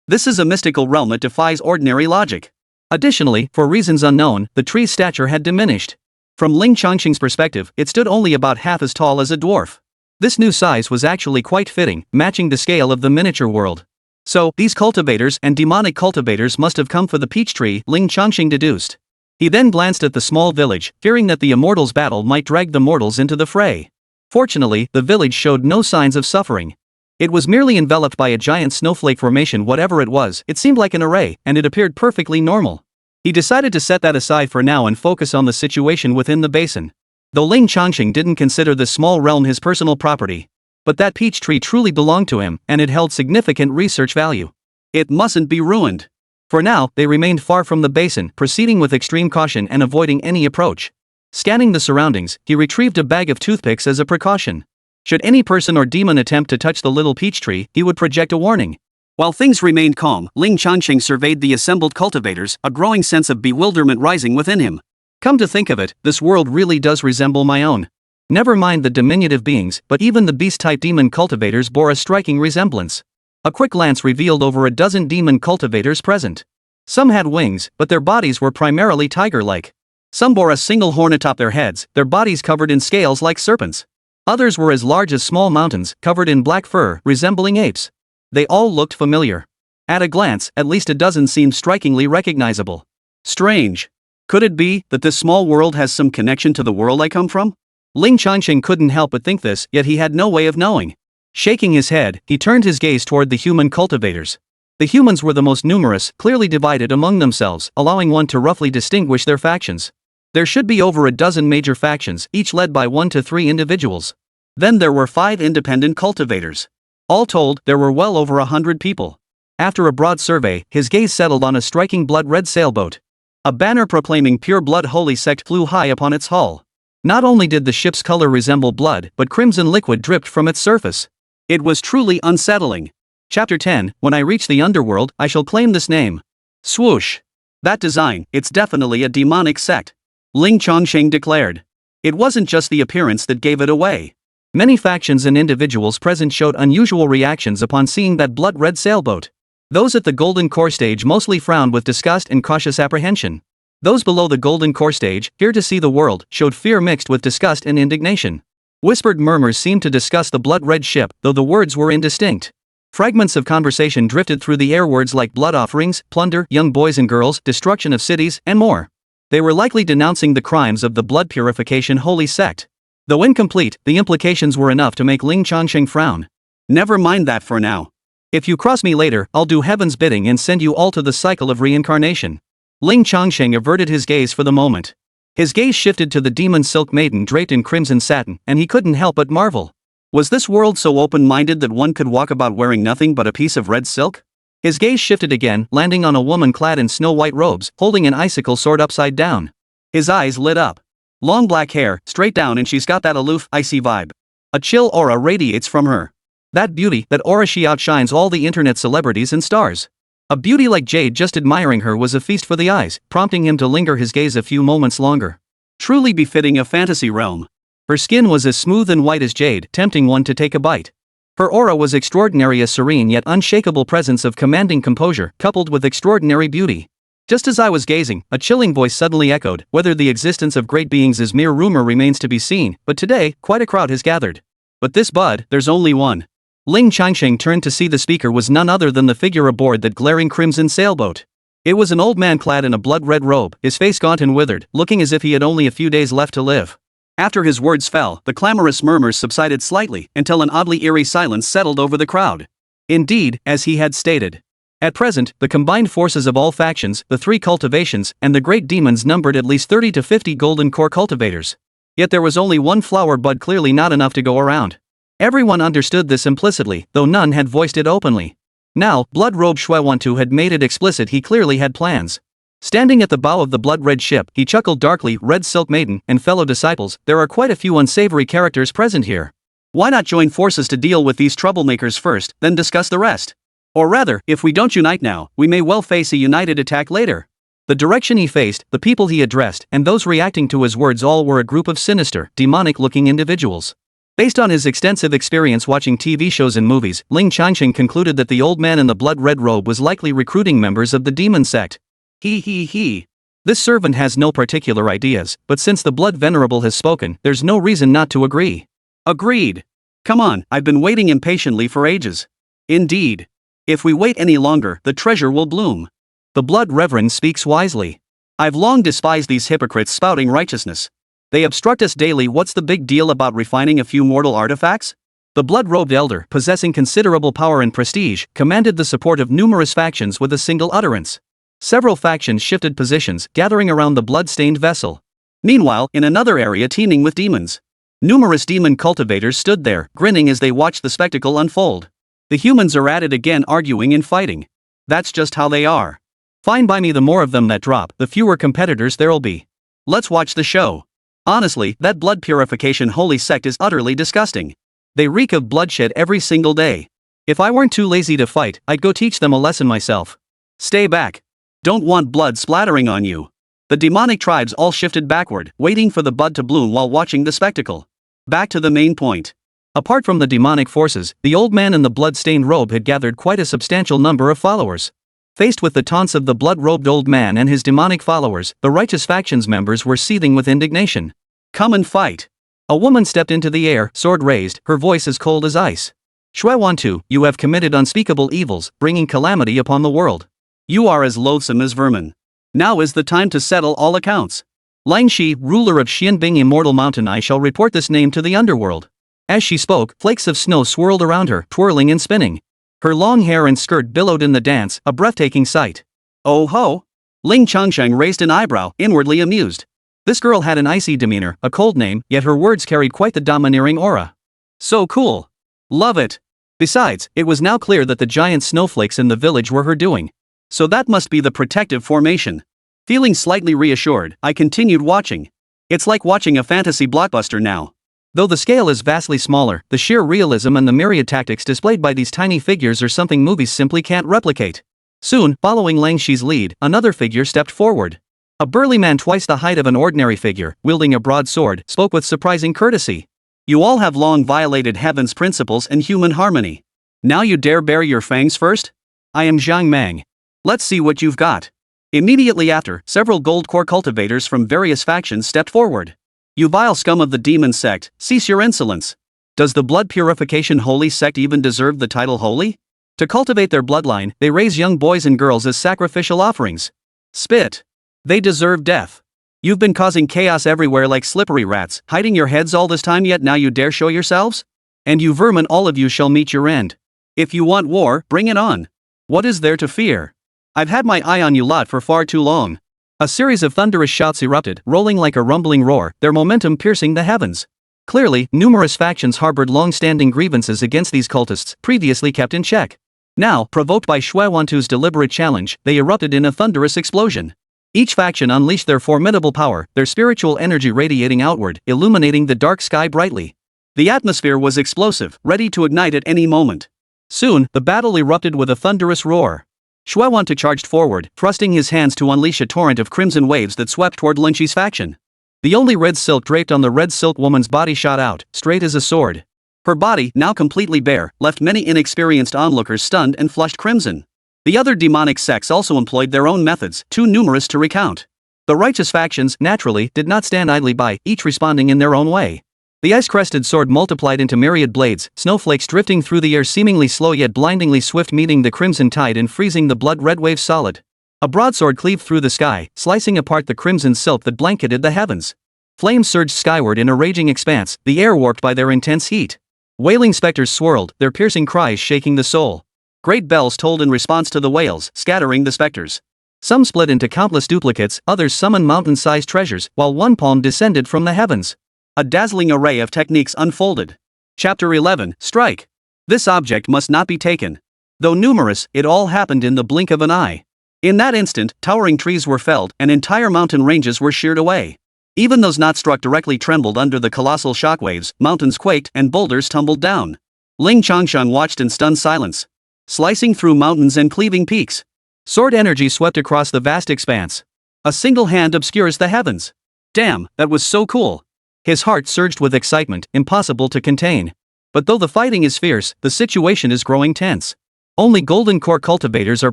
This is a mystical realm that defies ordinary logic. Additionally, for reasons unknown, the tree's stature had diminished. From Ling Changsheng's perspective, it stood only about half as tall as a dwarf. This new size was actually quite fitting, matching the scale of the miniature world. So, these cultivators and demonic cultivators must have come for the peach tree, Ling Changsheng deduced. He then glanced at the small village, fearing that the immortals' battle might drag the mortals into the fray. Fortunately, the village showed no signs of suffering. It was merely enveloped by a giant snowflake formation. Whatever it was, it seemed like an array, and it appeared perfectly normal. He decided to set that aside for now and focus on the situation within the basin. Though Ling Changsheng didn't consider this small realm his personal property. But that peach tree truly belonged to him, and it held significant research value. It mustn't be ruined. For now, they remained far from the basin, proceeding with extreme caution and avoiding any approach. Scanning the surroundings, he retrieved a bag of toothpicks as a precaution. Should any person or demon attempt to touch the little peach tree, he would project a warning. While things remained calm, Ling Changsheng surveyed the assembled cultivators, a growing sense of bewilderment rising within him. Come to think of it, this world really does resemble my own. Never mind the diminutive beings, but even the beast-type demon cultivators bore a striking resemblance. A quick glance revealed over a dozen demon cultivators present. Some had wings, but their bodies were primarily tiger-like. Some bore a single horn atop their heads, their bodies covered in scales like serpents. Others were as large as small mountains, covered in black fur, resembling apes. They all looked familiar. At a glance, at least a dozen seemed strikingly recognizable. Strange. Could it be that this small world has some connection to the world I come from? Ling Changsheng couldn't help but think this, yet he had no way of knowing. Shaking his head, he turned his gaze toward the human cultivators. The humans were the most numerous, clearly divided among themselves, allowing one to roughly distinguish their factions. There should be over a dozen major factions, each led by 1 to 3 individuals. Then there were 5 independent cultivators. All told, there were well over 100 people. After a broad survey, his gaze settled on a striking blood-red sailboat. A banner proclaiming Pure Blood Holy Sect flew high upon its hull. Not only did the ship's color resemble blood, but crimson liquid dripped from its surface. It was truly unsettling. Chapter 10, When I reach the underworld, I shall claim this name. Swoosh. That design, it's definitely a demonic sect. Ling Changsheng declared. It wasn't just the appearance that gave it away. Many factions and individuals present showed unusual reactions upon seeing that blood-red sailboat. Those at the golden core stage mostly frowned with disgust and cautious apprehension. Those below the golden core stage, fear to see the world, showed fear mixed with disgust and indignation. Whispered murmurs seemed to discuss the blood-red ship, though the words were indistinct. Fragments of conversation drifted through the air, words like blood offerings, plunder, young boys and girls, destruction of cities, and more. They were likely denouncing the crimes of the blood purification holy sect. Though incomplete, the implications were enough to make Ling Changsheng frown. Never mind that for now. If you cross me later, I'll do heaven's bidding and send you all to the cycle of reincarnation. Ling Changsheng averted his gaze for the moment. His gaze shifted to the demon silk maiden draped in crimson satin, and he couldn't help but marvel. Was this world so open-minded that one could walk about wearing nothing but a piece of red silk? His gaze shifted again, landing on a woman clad in snow-white robes, holding an icicle sword upside down. His eyes lit up. Long black hair, straight down, and she's got that aloof, icy vibe. A chill aura radiates from her. That beauty, that aura, she outshines all the internet celebrities and stars. A beauty like jade just admiring her was a feast for the eyes, prompting him to linger his gaze a few moments longer. Truly befitting a fantasy realm. Her skin was as smooth and white as jade, tempting one to take a bite. Her aura was extraordinary, a serene yet unshakable presence of commanding composure, coupled with extraordinary beauty. Just as I was gazing, a chilling voice suddenly echoed, "Whether the existence of great beings is mere rumor remains to be seen, but today, quite a crowd has gathered. But this bud, there's only one." Ling Changsheng turned to see the speaker was none other than the figure aboard that glaring crimson sailboat. It was an old man clad in a blood-red robe, his face gaunt and withered, looking as if he had only a few days left to live. After his words fell, the clamorous murmurs subsided slightly, until an oddly eerie silence settled over the crowd. Indeed, as he had stated. At present, the combined forces of all factions, the three cultivations, and the great demons numbered at least 30 to 50 golden core cultivators. Yet there was only one flower bud, clearly not enough to go around. Everyone understood this implicitly, though none had voiced it openly. Now, blood-robed Xinyue had made it explicit he clearly had plans. Standing at the bow of the blood-red ship, he chuckled darkly, "Red Silk Maiden and fellow disciples, there are quite a few unsavory characters present here. Why not join forces to deal with these troublemakers first, then discuss the rest? Or rather, if we don't unite now, we may well face a united attack later." The direction he faced, the people he addressed, and those reacting to his words all were a group of sinister, demonic-looking individuals. Based on his extensive experience watching TV shows and movies, Ling Changsheng concluded that the old man in the blood-red robe was likely recruiting members of the demon sect. He. This servant has no particular ideas, but since the blood venerable has spoken, there's no reason not to agree. Agreed. Come on, I've been waiting impatiently for ages. Indeed. If we wait any longer, the treasure will bloom. The blood reverend speaks wisely. I've long despised these hypocrites spouting righteousness. They obstruct us daily. What's the big deal about refining a few mortal artifacts? The blood-robed elder, possessing considerable power and prestige, commanded the support of numerous factions with a single utterance. Several factions shifted positions, gathering around the blood-stained vessel. Meanwhile, in another area teeming with demons, numerous demon cultivators stood there, grinning as they watched the spectacle unfold. The humans are at it again, arguing and fighting. That's just how they are. Fine by me, the more of them that drop, the fewer competitors there'll be. Let's watch the show. Honestly, that blood purification holy sect is utterly disgusting. They reek of bloodshed every single day. If I weren't too lazy to fight, I'd go teach them a lesson myself. Stay back. Don't want blood splattering on you. The demonic tribes all shifted backward, waiting for the bud to bloom while watching the spectacle. Back to the main point. Apart from the demonic forces, the old man in the blood-stained robe had gathered quite a substantial number of followers. Faced with the taunts of the blood-robed old man and his demonic followers, the righteous factions members were seething with indignation. Come and fight. A woman stepped into the air, sword raised, her voice as cold as ice. Xinyue, you have committed unspeakable evils, bringing calamity upon the world. You are as loathsome as vermin. Now is the time to settle all accounts. Langshi, ruler of Xianbing Immortal Mountain, I shall report this name to the underworld. As she spoke, flakes of snow swirled around her, twirling and spinning. Her long hair and skirt billowed in the dance, a breathtaking sight. Oh ho! Ling Changsheng raised an eyebrow, inwardly amused. This girl had an icy demeanor, a cold name, yet her words carried quite the domineering aura. So cool. Love it. Besides, it was now clear that the giant snowflakes in the village were her doing. So that must be the protective formation. Feeling slightly reassured, I continued watching. It's like watching a fantasy blockbuster now. Though the scale is vastly smaller, the sheer realism and the myriad tactics displayed by these tiny figures are something movies simply can't replicate. Soon, following Langshi's lead, another figure stepped forward. A burly man twice the height of an ordinary figure, wielding a broad sword, spoke with surprising courtesy. You all have long violated heaven's principles and human harmony. Now you dare bare your fangs first? I am Zhang Mang. Let's see what you've got. Immediately after, several gold core cultivators from various factions stepped forward. You vile scum of the demon sect, cease your insolence. Does the blood purification holy sect even deserve the title holy? To cultivate their bloodline, they raise young boys and girls as sacrificial offerings. Spit. They deserve death. You've been causing chaos everywhere like slippery rats, hiding your heads all this time, yet now you dare show yourselves? And you vermin, all of you shall meet your end. If you want war, bring it on. What is there to fear? I've had my eye on you lot for far too long. A series of thunderous shouts erupted, rolling like a rumbling roar, their momentum piercing the heavens. Clearly, numerous factions harbored long-standing grievances against these cultists, previously kept in check. Now, provoked by Xinyue's deliberate challenge, they erupted in a thunderous explosion. Each faction unleashed their formidable power, their spiritual energy radiating outward, illuminating the dark sky brightly. The atmosphere was explosive, ready to ignite at any moment. Soon, the battle erupted with a thunderous roar. Xinyue charged forward, thrusting his hands to unleash a torrent of crimson waves that swept toward Langshi's faction. The only red silk draped on the red silk woman's body shot out, straight as a sword. Her body, now completely bare, left many inexperienced onlookers stunned and flushed crimson. The other demonic sects also employed their own methods, too numerous to recount. The righteous factions, naturally, did not stand idly by, each responding in their own way. The ice-crested sword multiplied into myriad blades, snowflakes drifting through the air seemingly slow yet blindingly swift, meeting the crimson tide and freezing the blood-red waves solid. A broadsword cleaved through the sky, slicing apart the crimson silk that blanketed the heavens. Flames surged skyward in a raging expanse, the air warped by their intense heat. Wailing specters swirled, their piercing cries shaking the soul. Great bells tolled in response to the wails, scattering the specters. Some split into countless duplicates, others summoned mountain-sized treasures, while one palm descended from the heavens. A dazzling array of techniques unfolded. Chapter 11, Strike. This object must not be taken. Though numerous, it all happened in the blink of an eye. In that instant, towering trees were felled, and entire mountain ranges were sheared away. Even those not struck directly trembled under the colossal shockwaves, mountains quaked, and boulders tumbled down. Ling Changsheng watched in stunned silence. Slicing through mountains and cleaving peaks. Sword energy swept across the vast expanse. A single hand obscures the heavens. Damn, that was so cool. His heart surged with excitement, impossible to contain. But though the fighting is fierce, the situation is growing tense. Only golden core cultivators are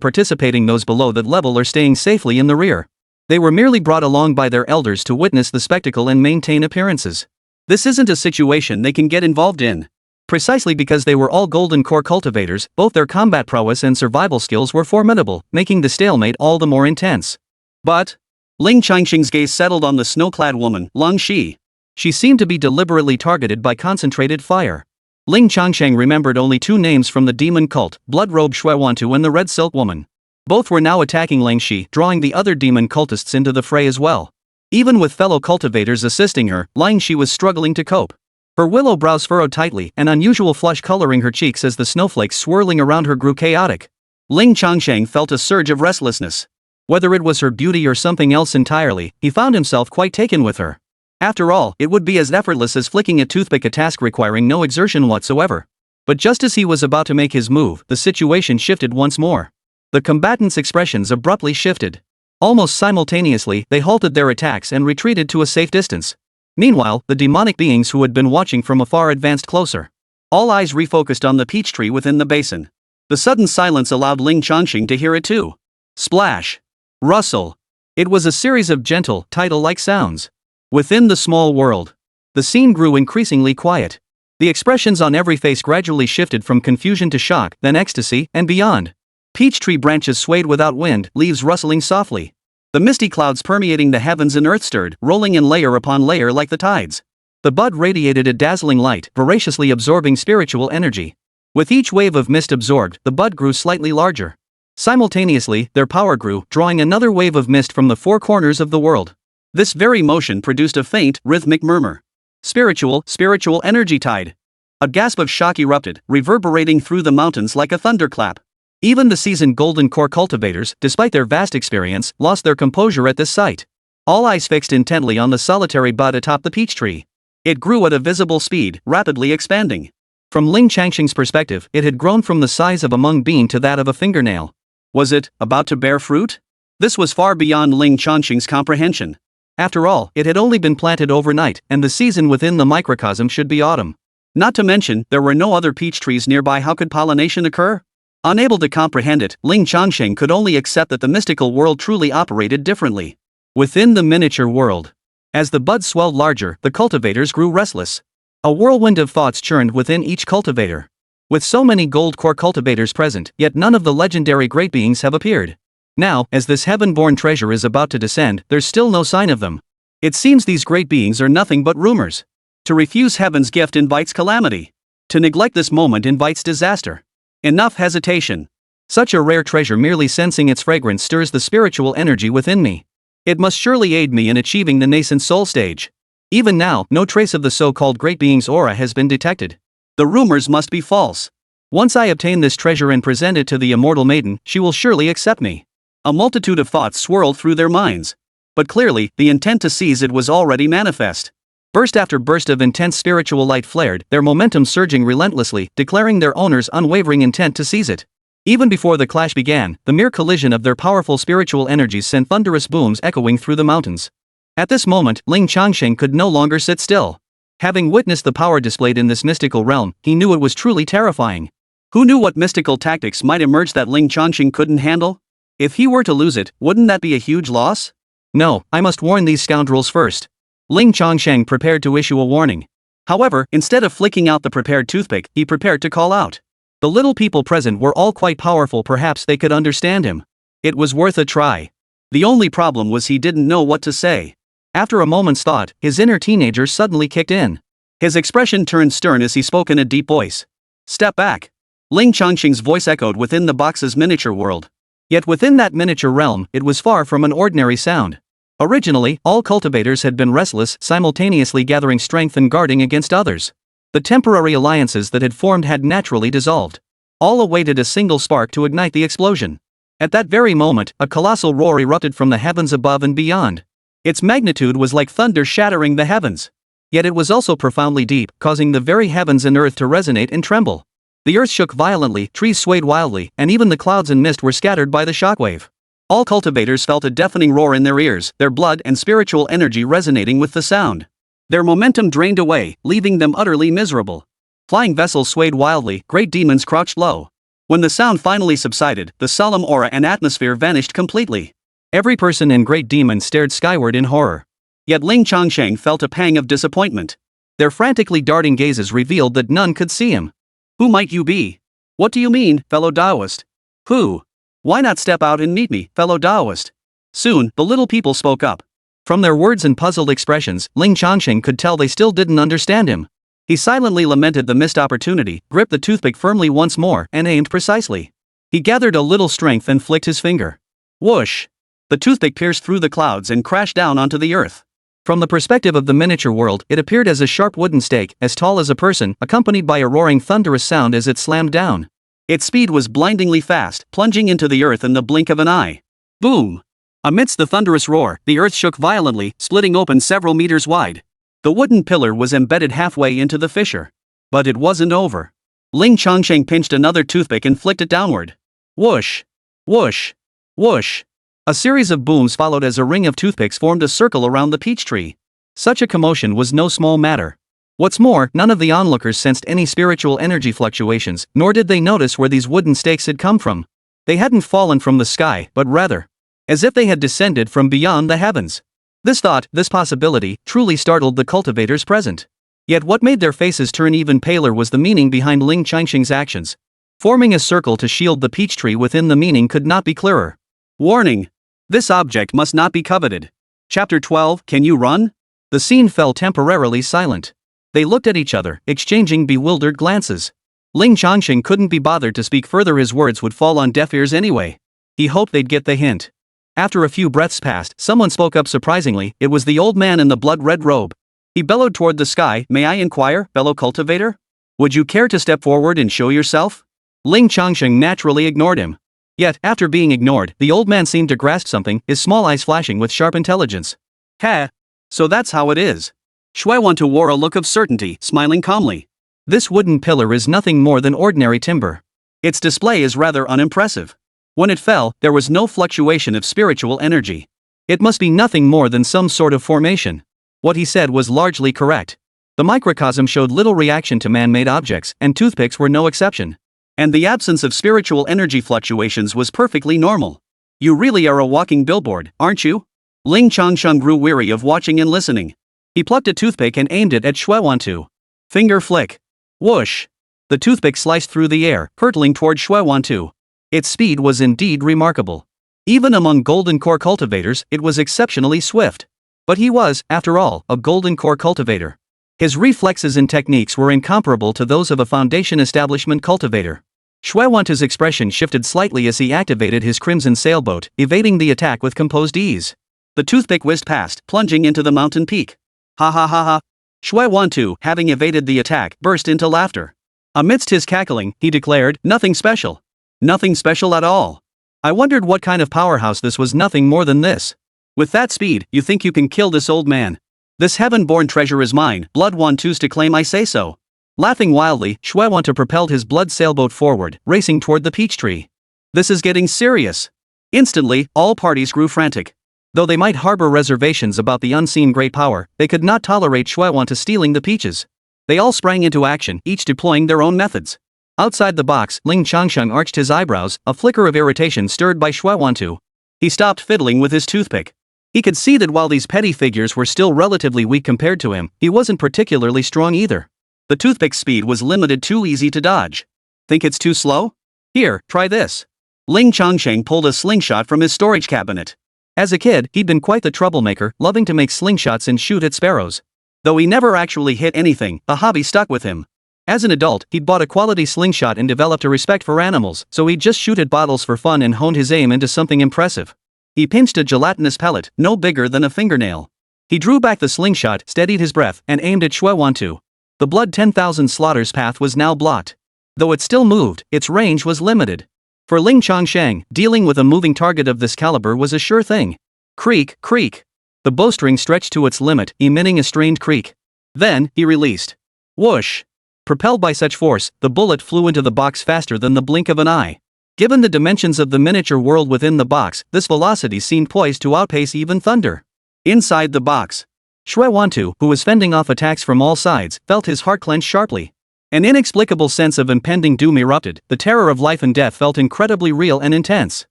participating, those below that level are staying safely in the rear. They were merely brought along by their elders to witness the spectacle and maintain appearances. This isn't a situation they can get involved in. Precisely because they were all golden core cultivators, both their combat prowess and survival skills were formidable, making the stalemate all the more intense. But Ling Changsheng's gaze settled on the snow-clad woman, Long Shi. She seemed to be deliberately targeted by concentrated fire. Ling Changsheng remembered only two names from the demon cult, Blood-robed Shuewantu and the Red Silk Woman. Both were now attacking Ling Shi, drawing the other demon cultists into the fray as well. Even with fellow cultivators assisting her, Ling Shi was struggling to cope. Her willow brows furrowed tightly, an unusual flush coloring her cheeks as the snowflakes swirling around her grew chaotic. Ling Changsheng felt a surge of restlessness. Whether it was her beauty or something else entirely, he found himself quite taken with her. After all, it would be as effortless as flicking a toothpick, a task requiring no exertion whatsoever. But just as he was about to make his move, the situation shifted once more. The combatants' expressions abruptly shifted. Almost simultaneously, they halted their attacks and retreated to a safe distance. Meanwhile, the demonic beings who had been watching from afar advanced closer. All eyes refocused on the peach tree within the basin. The sudden silence allowed Ling Changsheng to hear it too. Splash. Rustle. It was a series of gentle, tidal-like sounds. Within the small world, the scene grew increasingly quiet. The expressions on every face gradually shifted from confusion to shock, then ecstasy, and beyond. Peach tree branches swayed without wind, leaves rustling softly. The misty clouds permeating the heavens and earth stirred, rolling in layer upon layer like the tides. The bud radiated a dazzling light, voraciously absorbing spiritual energy. With each wave of mist absorbed, the bud grew slightly larger. Simultaneously, their power grew, drawing another wave of mist from the four corners of the world. This very motion produced a faint, rhythmic murmur. Spiritual energy tide. A gasp of shock erupted, reverberating through the mountains like a thunderclap. Even the seasoned golden core cultivators, despite their vast experience, lost their composure at this sight. All eyes fixed intently on the solitary bud atop the peach tree. It grew at a visible speed, rapidly expanding. From Ling Changsheng's perspective, it had grown from the size of a mung bean to that of a fingernail. Was it about to bear fruit? This was far beyond Ling Changsheng's comprehension. After all, it had only been planted overnight, and the season within the microcosm should be autumn. Not to mention, there were no other peach trees nearby. How could pollination occur? Unable to comprehend it, Ling Changsheng could only accept that the mystical world truly operated differently. Within the miniature world, as the buds swelled larger, the cultivators grew restless. A whirlwind of thoughts churned within each cultivator. With so many gold core cultivators present, yet none of the legendary great beings have appeared. Now, as this heaven-born treasure is about to descend, there's still no sign of them. It seems these great beings are nothing but rumors. To refuse heaven's gift invites calamity. To neglect this moment invites disaster. Enough hesitation. Such a rare treasure, merely sensing its fragrance stirs the spiritual energy within me. It must surely aid me in achieving the nascent soul stage. Even now, no trace of the so-called great being's aura has been detected. The rumors must be false. Once I obtain this treasure and present it to the immortal maiden, she will surely accept me. A multitude of thoughts swirled through their minds. But clearly, the intent to seize it was already manifest. Burst after burst of intense spiritual light flared, their momentum surging relentlessly, declaring their owner's unwavering intent to seize it. Even before the clash began, the mere collision of their powerful spiritual energies sent thunderous booms echoing through the mountains. At this moment, Ling Changsheng could no longer sit still. Having witnessed the power displayed in this mystical realm, he knew it was truly terrifying. Who knew what mystical tactics might emerge that Ling Changsheng couldn't handle? If he were to lose it, wouldn't that be a huge loss? No, I must warn these scoundrels first. Ling Changsheng prepared to issue a warning. However, instead of flicking out the prepared toothpick, he prepared to call out. The little people present were all quite powerful, perhaps they could understand him. It was worth a try. The only problem was he didn't know what to say. After a moment's thought, his inner teenager suddenly kicked in. His expression turned stern as he spoke in a deep voice. Step back. Ling Changsheng's voice echoed within the box's miniature world. Yet within that miniature realm, it was far from an ordinary sound. Originally, all cultivators had been restless, simultaneously gathering strength and guarding against others. The temporary alliances that had formed had naturally dissolved. All awaited a single spark to ignite the explosion. At that very moment, a colossal roar erupted from the heavens above and beyond. Its magnitude was like thunder shattering the heavens. Yet it was also profoundly deep, causing the very heavens and earth to resonate and tremble. The earth shook violently, trees swayed wildly, and even the clouds and mist were scattered by the shockwave. All cultivators felt a deafening roar in their ears, their blood and spiritual energy resonating with the sound. Their momentum drained away, leaving them utterly miserable. Flying vessels swayed wildly, great demons crouched low. When the sound finally subsided, the solemn aura and atmosphere vanished completely. Every person and great demon stared skyward in horror. Yet Ling Changsheng felt a pang of disappointment. Their frantically darting gazes revealed that none could see him. Who might you be? What do you mean, fellow Taoist? Who? Why not step out and meet me, fellow Taoist? Soon, the little people spoke up. From their words and puzzled expressions, Ling Changsheng could tell they still didn't understand him. He silently lamented the missed opportunity, gripped the toothpick firmly once more, and aimed precisely. He gathered a little strength and flicked his finger. Whoosh! The toothpick pierced through the clouds and crashed down onto the earth. From the perspective of the miniature world, it appeared as a sharp wooden stake, as tall as a person, accompanied by a roaring thunderous sound as it slammed down. Its speed was blindingly fast, plunging into the earth in the blink of an eye. Boom! Amidst the thunderous roar, the earth shook violently, splitting open several meters wide. The wooden pillar was embedded halfway into the fissure. But it wasn't over. Ling Changsheng pinched another toothpick and flicked it downward. Whoosh! Whoosh! Whoosh! A series of booms followed as a ring of toothpicks formed a circle around the peach tree. Such a commotion was no small matter. What's more, none of the onlookers sensed any spiritual energy fluctuations, nor did they notice where these wooden stakes had come from. They hadn't fallen from the sky, but rather, as if they had descended from beyond the heavens. This thought, this possibility, truly startled the cultivators present. Yet what made their faces turn even paler was the meaning behind Ling Changsheng's actions. Forming a circle to shield the peach tree within the meaning could not be clearer. Warning! This object must not be coveted. Chapter 12, Can You Run? The scene fell temporarily silent. They looked at each other, exchanging bewildered glances. Ling Changsheng couldn't be bothered to speak further, his words would fall on deaf ears anyway. He hoped they'd get the hint. After a few breaths passed, someone spoke up surprisingly. It was the old man in the blood-red robe. He bellowed toward the sky, May I inquire, fellow cultivator? Would you care to step forward and show yourself? Ling Changsheng naturally ignored him. Yet, after being ignored, the old man seemed to grasp something, his small eyes flashing with sharp intelligence. Heh! So that's how it is. Xinyue wore a look of certainty, smiling calmly. This wooden pillar is nothing more than ordinary timber. Its display is rather unimpressive. When it fell, there was no fluctuation of spiritual energy. It must be nothing more than some sort of formation. What he said was largely correct. The microcosm showed little reaction to man-made objects, and toothpicks were no exception. And the absence of spiritual energy fluctuations was perfectly normal. You really are a walking billboard, aren't you? Ling Changsheng grew weary of watching and listening. He plucked a toothpick and aimed it at Xinyue. Finger flick. Whoosh! The toothpick sliced through the air, hurtling toward Xinyue. Its speed was indeed remarkable. Even among golden core cultivators, it was exceptionally swift. But he was, after all, a golden core cultivator. His reflexes and techniques were incomparable to those of a Foundation Establishment cultivator. Xinyue's expression shifted slightly as he activated his crimson sailboat, evading the attack with composed ease. The toothpick whizzed past, plunging into the mountain peak. Ha ha ha ha! Xinyue, having evaded the attack, burst into laughter. Amidst his cackling, he declared, Nothing special. Nothing special at all. I wondered what kind of powerhouse this was. Nothing more than this. With that speed, you think you can kill this old man? This heaven-born treasure is mine, blood one choose to claim, I say so. Laughing wildly, Xinyue propelled his blood sailboat forward, racing toward the peach tree. This is getting serious. Instantly, all parties grew frantic. Though they might harbor reservations about the unseen great power, they could not tolerate Xinyue stealing the peaches. They all sprang into action, each deploying their own methods. Outside the box, Ling Changsheng arched his eyebrows, a flicker of irritation stirred by Xinyue. He stopped fiddling with his toothpick. He could see that while these petty figures were still relatively weak compared to him, he wasn't particularly strong either. The toothpick's speed was limited, too easy to dodge. Think it's too slow? Here, try this. Ling Changsheng pulled a slingshot from his storage cabinet. As a kid, he'd been quite the troublemaker, loving to make slingshots and shoot at sparrows. Though he never actually hit anything, the hobby stuck with him. As an adult, he'd bought a quality slingshot and developed a respect for animals, so he'd just shoot at bottles for fun and honed his aim into something impressive. He pinched a gelatinous pellet, no bigger than a fingernail. He drew back the slingshot, steadied his breath, and aimed at Xinyue. The blood 10,000 slaughter's path was now blocked. Though it still moved, its range was limited. For Ling Changsheng, dealing with a moving target of this caliber was a sure thing. Creak, creak. The bowstring stretched to its limit, emitting a strained creak. Then, he released. Whoosh. Propelled by such force, the bullet flew into the box faster than the blink of an eye. Given the dimensions of the miniature world within the box, this velocity seemed poised to outpace even thunder. Inside the box, Xinyue, who was fending off attacks from all sides, felt his heart clench sharply. An inexplicable sense of impending doom erupted. The terror of life and death felt incredibly real and intense.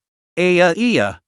Xinyue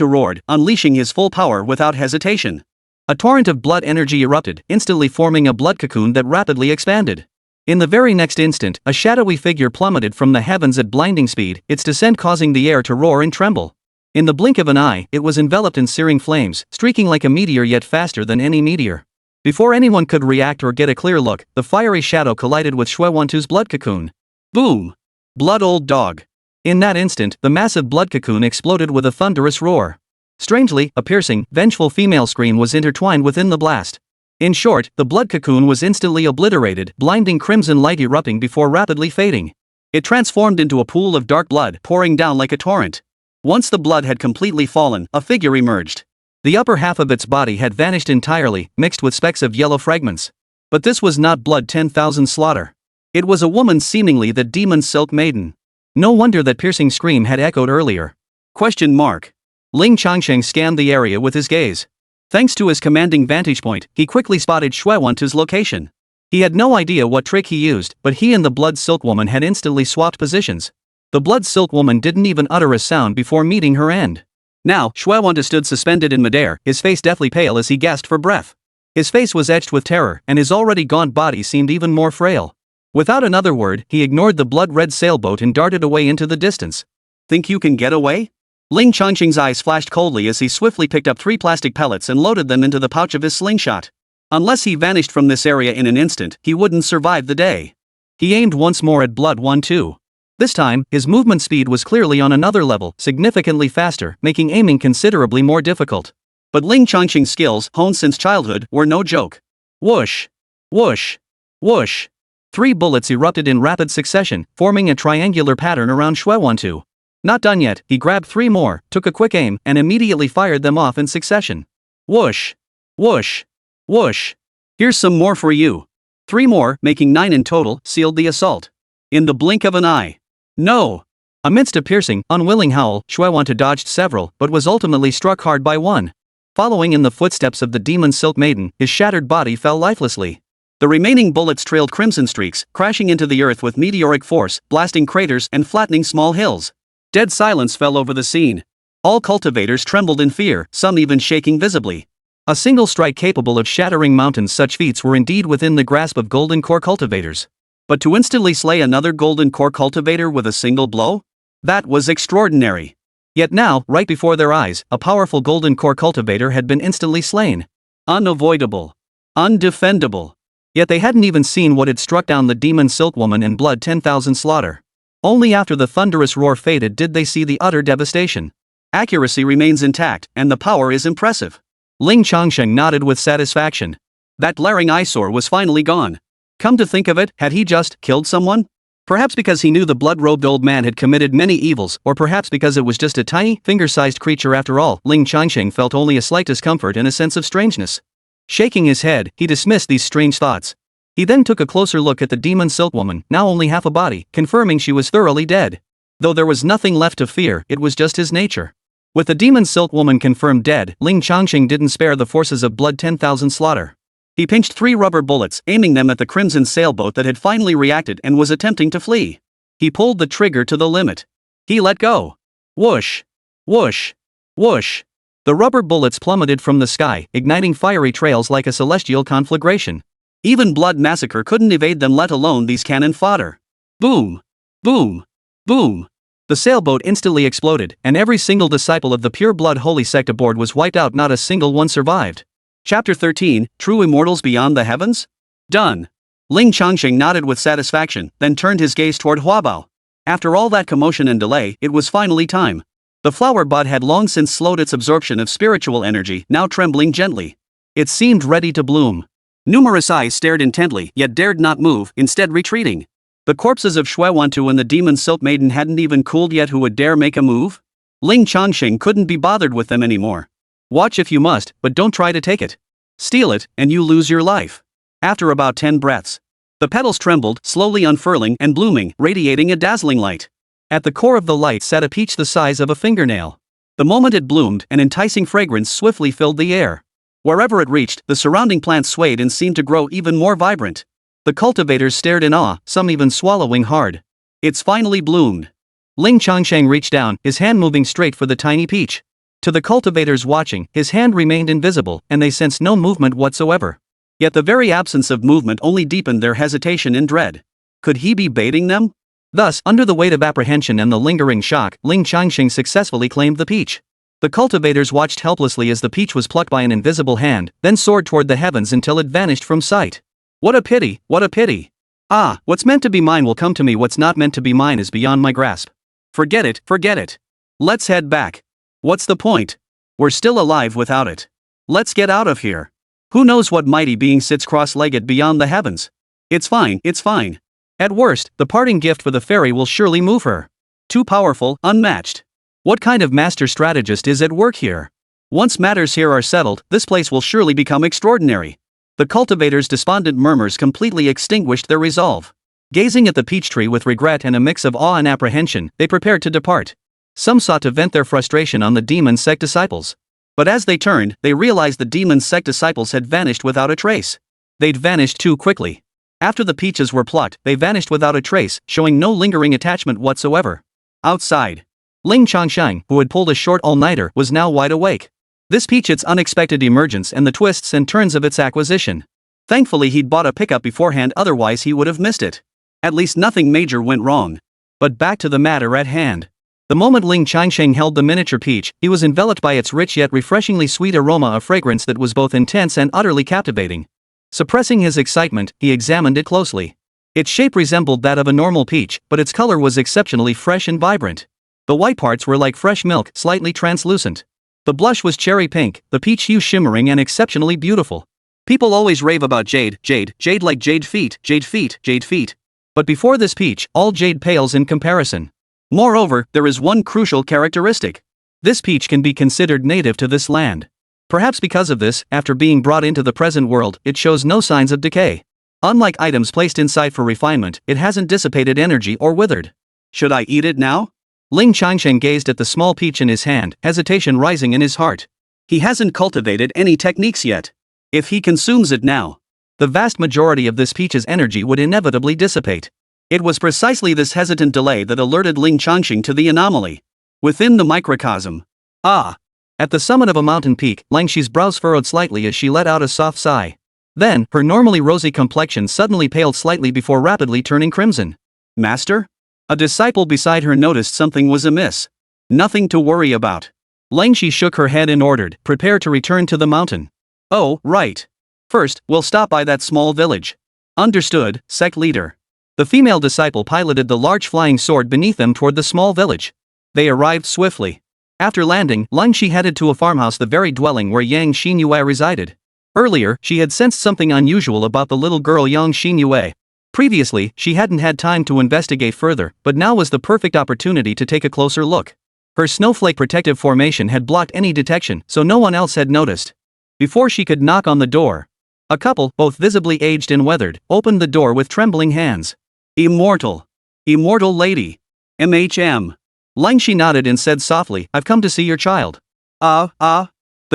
roared, unleashing his full power without hesitation. A torrent of blood energy erupted, instantly forming a blood cocoon that rapidly expanded. In the very next instant, a shadowy figure plummeted from the heavens at blinding speed, its descent causing the air to roar and tremble. In the blink of an eye, it was enveloped in searing flames, streaking like a meteor yet faster than any meteor. Before anyone could react or get a clear look, the fiery shadow collided with Xinyue's blood cocoon. Boom! Blood old dog. In that instant, the massive blood cocoon exploded with a thunderous roar. Strangely, a piercing, vengeful female scream was intertwined within the blast. In short, the blood cocoon was instantly obliterated, blinding crimson light erupting before rapidly fading. It transformed into a pool of dark blood, pouring down like a torrent. Once the blood had completely fallen, a figure emerged. The upper half of its body had vanished entirely, mixed with specks of yellow fragments. But this was not blood 10,000 slaughter. It was a woman, seemingly the demon silk maiden. No wonder that piercing scream had echoed earlier. Question mark. Ling Changsheng scanned the area with his gaze. Thanks to his commanding vantage point, he quickly spotted Xinyue's location. He had no idea what trick he used, but he and the blood silk woman had instantly swapped positions. The blood silk woman didn't even utter a sound before meeting her end. Now, Xinyue stood suspended in midair, his face deathly pale as he gasped for breath. His face was etched with terror, and his already gaunt body seemed even more frail. Without another word, he ignored the blood-red sailboat and darted away into the distance. Think you can get away? Ling Changsheng's eyes flashed coldly as he swiftly picked up 3 plastic pellets and loaded them into the pouch of his slingshot. Unless he vanished from this area in an instant, he wouldn't survive the day. He aimed once more at blood 1-2. This time, his movement speed was clearly on another level, significantly faster, making aiming considerably more difficult. But Ling Changsheng's skills, honed since childhood, were no joke. Whoosh! Whoosh! Whoosh! 3 bullets erupted in rapid succession, forming a triangular pattern around Xinyue. Not done yet, he grabbed 3 more, took a quick aim, and immediately fired them off in succession. Whoosh! Whoosh! Whoosh! Here's some more for you. 3 more, making 9 in total, sealed the assault. In the blink of an eye. No! Amidst a piercing, unwilling howl, Xinyue dodged several, but was ultimately struck hard by one. Following in the footsteps of the demon silk maiden, his shattered body fell lifelessly. The remaining bullets trailed crimson streaks, crashing into the earth with meteoric force, blasting craters and flattening small hills. Dead silence fell over the scene. All cultivators trembled in fear, some even shaking visibly. A single strike capable of shattering mountains, such feats were indeed within the grasp of golden core cultivators. But to instantly slay another golden core cultivator with a single blow? That was extraordinary. Yet now, right before their eyes, a powerful golden core cultivator had been instantly slain. Unavoidable. Undefendable. Yet they hadn't even seen what had struck down the demon silk woman in blood 10,000 slaughter. Only after the thunderous roar faded did they see the utter devastation. Accuracy remains intact, and the power is impressive. Ling Changsheng nodded with satisfaction. That glaring eyesore was finally gone. Come to think of it, had he just killed someone? Perhaps because he knew the blood-robed old man had committed many evils, or perhaps because it was just a tiny, finger-sized creature after all. Ling Changsheng felt only a slight discomfort and a sense of strangeness. Shaking his head, he dismissed these strange thoughts. He then took a closer look at the demon silk woman, now only half a body, confirming she was thoroughly dead. Though there was nothing left to fear, it was just his nature. With the demon silk woman confirmed dead, Ling Changsheng didn't spare the forces of blood 10,000 slaughter. He pinched 3 rubber bullets, aiming them at the crimson sailboat that had finally reacted and was attempting to flee. He pulled the trigger to the limit. He let go. Whoosh! Whoosh! Whoosh! The rubber bullets plummeted from the sky, igniting fiery trails like a celestial conflagration. Even Blood Massacre couldn't evade them, let alone these cannon fodder. Boom! Boom! Boom! The sailboat instantly exploded, and every single disciple of the Pure Blood Holy Sect aboard was wiped out. Not a single one survived. Chapter 13, True Immortals Beyond the Heavens? Done. Ling Changsheng nodded with satisfaction, then turned his gaze toward Huabao. After all that commotion and delay, it was finally time. The flower bud had long since slowed its absorption of spiritual energy, now trembling gently. It seemed ready to bloom. Numerous eyes stared intently, yet dared not move, instead retreating. The corpses of Shuewantu and the demon silk maiden hadn't even cooled yet. Who would dare make a move? Ling Changsheng couldn't be bothered with them anymore. Watch if you must, but don't try to take it. Steal it, and you lose your life. After about 10 breaths, the petals trembled, slowly unfurling and blooming, radiating a dazzling light. At the core of the light sat a peach the size of a fingernail. The moment it bloomed, an enticing fragrance swiftly filled the air. Wherever it reached, the surrounding plants swayed and seemed to grow even more vibrant. The cultivators stared in awe, some even swallowing hard. It's finally bloomed. Ling Changsheng reached down, his hand moving straight for the tiny peach. To the cultivators watching, his hand remained invisible, and they sensed no movement whatsoever. Yet the very absence of movement only deepened their hesitation and dread. Could he be baiting them? Thus, under the weight of apprehension and the lingering shock, Ling Changsheng successfully claimed the peach. The cultivators watched helplessly as the peach was plucked by an invisible hand, then soared toward the heavens until it vanished from sight. What a pity, what a pity. Ah, what's meant to be mine will come to me, what's not meant to be mine is beyond my grasp. Forget it, forget it. Let's head back. What's the point? We're still alive without it. Let's get out of here. Who knows what mighty being sits cross-legged beyond the heavens? It's fine, it's fine. At worst, the parting gift for the fairy will surely move her. Too powerful, unmatched. What kind of master strategist is at work here? Once matters here are settled, this place will surely become extraordinary. The cultivators' despondent murmurs completely extinguished their resolve. Gazing at the peach tree with regret and a mix of awe and apprehension, they prepared to depart. Some sought to vent their frustration on the demon sect disciples. But as they turned, they realized the demon sect disciples had vanished without a trace. They'd vanished too quickly. After the peaches were plucked, they vanished without a trace, showing no lingering attachment whatsoever. Outside, Ling Changsheng, who had pulled a short all-nighter, was now wide awake. This peach, its unexpected emergence and the twists and turns of its acquisition. Thankfully he'd bought a pickup beforehand, otherwise he would have missed it. At least nothing major went wrong. But back to the matter at hand. The moment Ling Changsheng held the miniature peach, he was enveloped by its rich yet refreshingly sweet aroma, a fragrance that was both intense and utterly captivating. Suppressing his excitement, he examined it closely. Its shape resembled that of a normal peach, but its color was exceptionally fresh and vibrant. The white parts were like fresh milk, slightly translucent. The blush was cherry pink, the peach hue shimmering and exceptionally beautiful. People always rave about jade, jade like jade feet, jade feet, jade feet. But before this peach, all jade pales in comparison. Moreover, there is one crucial characteristic. This peach can be considered native to this land. Perhaps because of this, after being brought into the present world, it shows no signs of decay. Unlike items placed inside for refinement, it hasn't dissipated energy or withered. Should I eat it now? Ling Changsheng gazed at the small peach in his hand, hesitation rising in his heart. He hasn't cultivated any techniques yet. If he consumes it now, the vast majority of this peach's energy would inevitably dissipate. It was precisely this hesitant delay that alerted Ling Changsheng to the anomaly. Within the microcosm. Ah! At the summit of a mountain peak, Langxi's brows furrowed slightly as she let out a soft sigh. Then, her normally rosy complexion suddenly paled slightly before rapidly turning crimson. Master? A disciple beside her noticed something was amiss. Nothing to worry about. Langxi shook her head and ordered, prepare to return to the mountain. Oh, right. First, we'll stop by that small village. Understood, sect leader. The female disciple piloted the large flying sword beneath them toward the small village. They arrived swiftly. After landing, Langxi headed to a farmhouse, the very dwelling where Yang Xinyue resided. Earlier, she had sensed something unusual about the little girl Yang Xinyue. Previously, she hadn't had time to investigate further, but now was the perfect opportunity to take a closer look. Her snowflake protective formation had blocked any detection, so no one else had noticed. Before she could knock on the door, a couple, both visibly aged and weathered, opened the door with trembling hands. Immortal. Immortal lady. MHM. Ling Shi nodded and said softly, I've come to see your child. The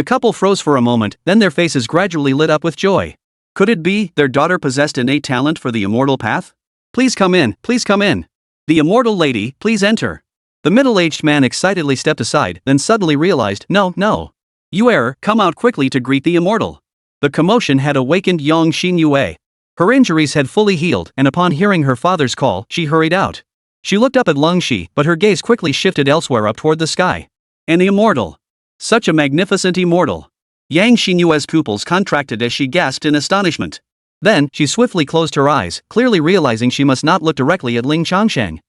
couple froze for a moment, then their faces gradually lit up with joy. Could it be their daughter possessed innate talent for the immortal path? Please come in, please come in. The immortal lady, please enter. The middle-aged man excitedly stepped aside, then suddenly realized, no. You come out quickly to greet the immortal. The commotion had awakened young Xinyue. Her injuries had fully healed, and upon hearing her father's call, she hurried out. She looked up at Ling Shi, but her gaze quickly shifted elsewhere up toward the sky. An immortal. Such a magnificent immortal. Yang Xinyue's pupils contracted as she gasped in astonishment. Then, she swiftly closed her eyes, clearly realizing she must not look directly at Ling Changsheng.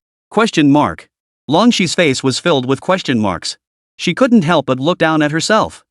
Ling Shi's face was filled with question marks. She couldn't help but look down at herself.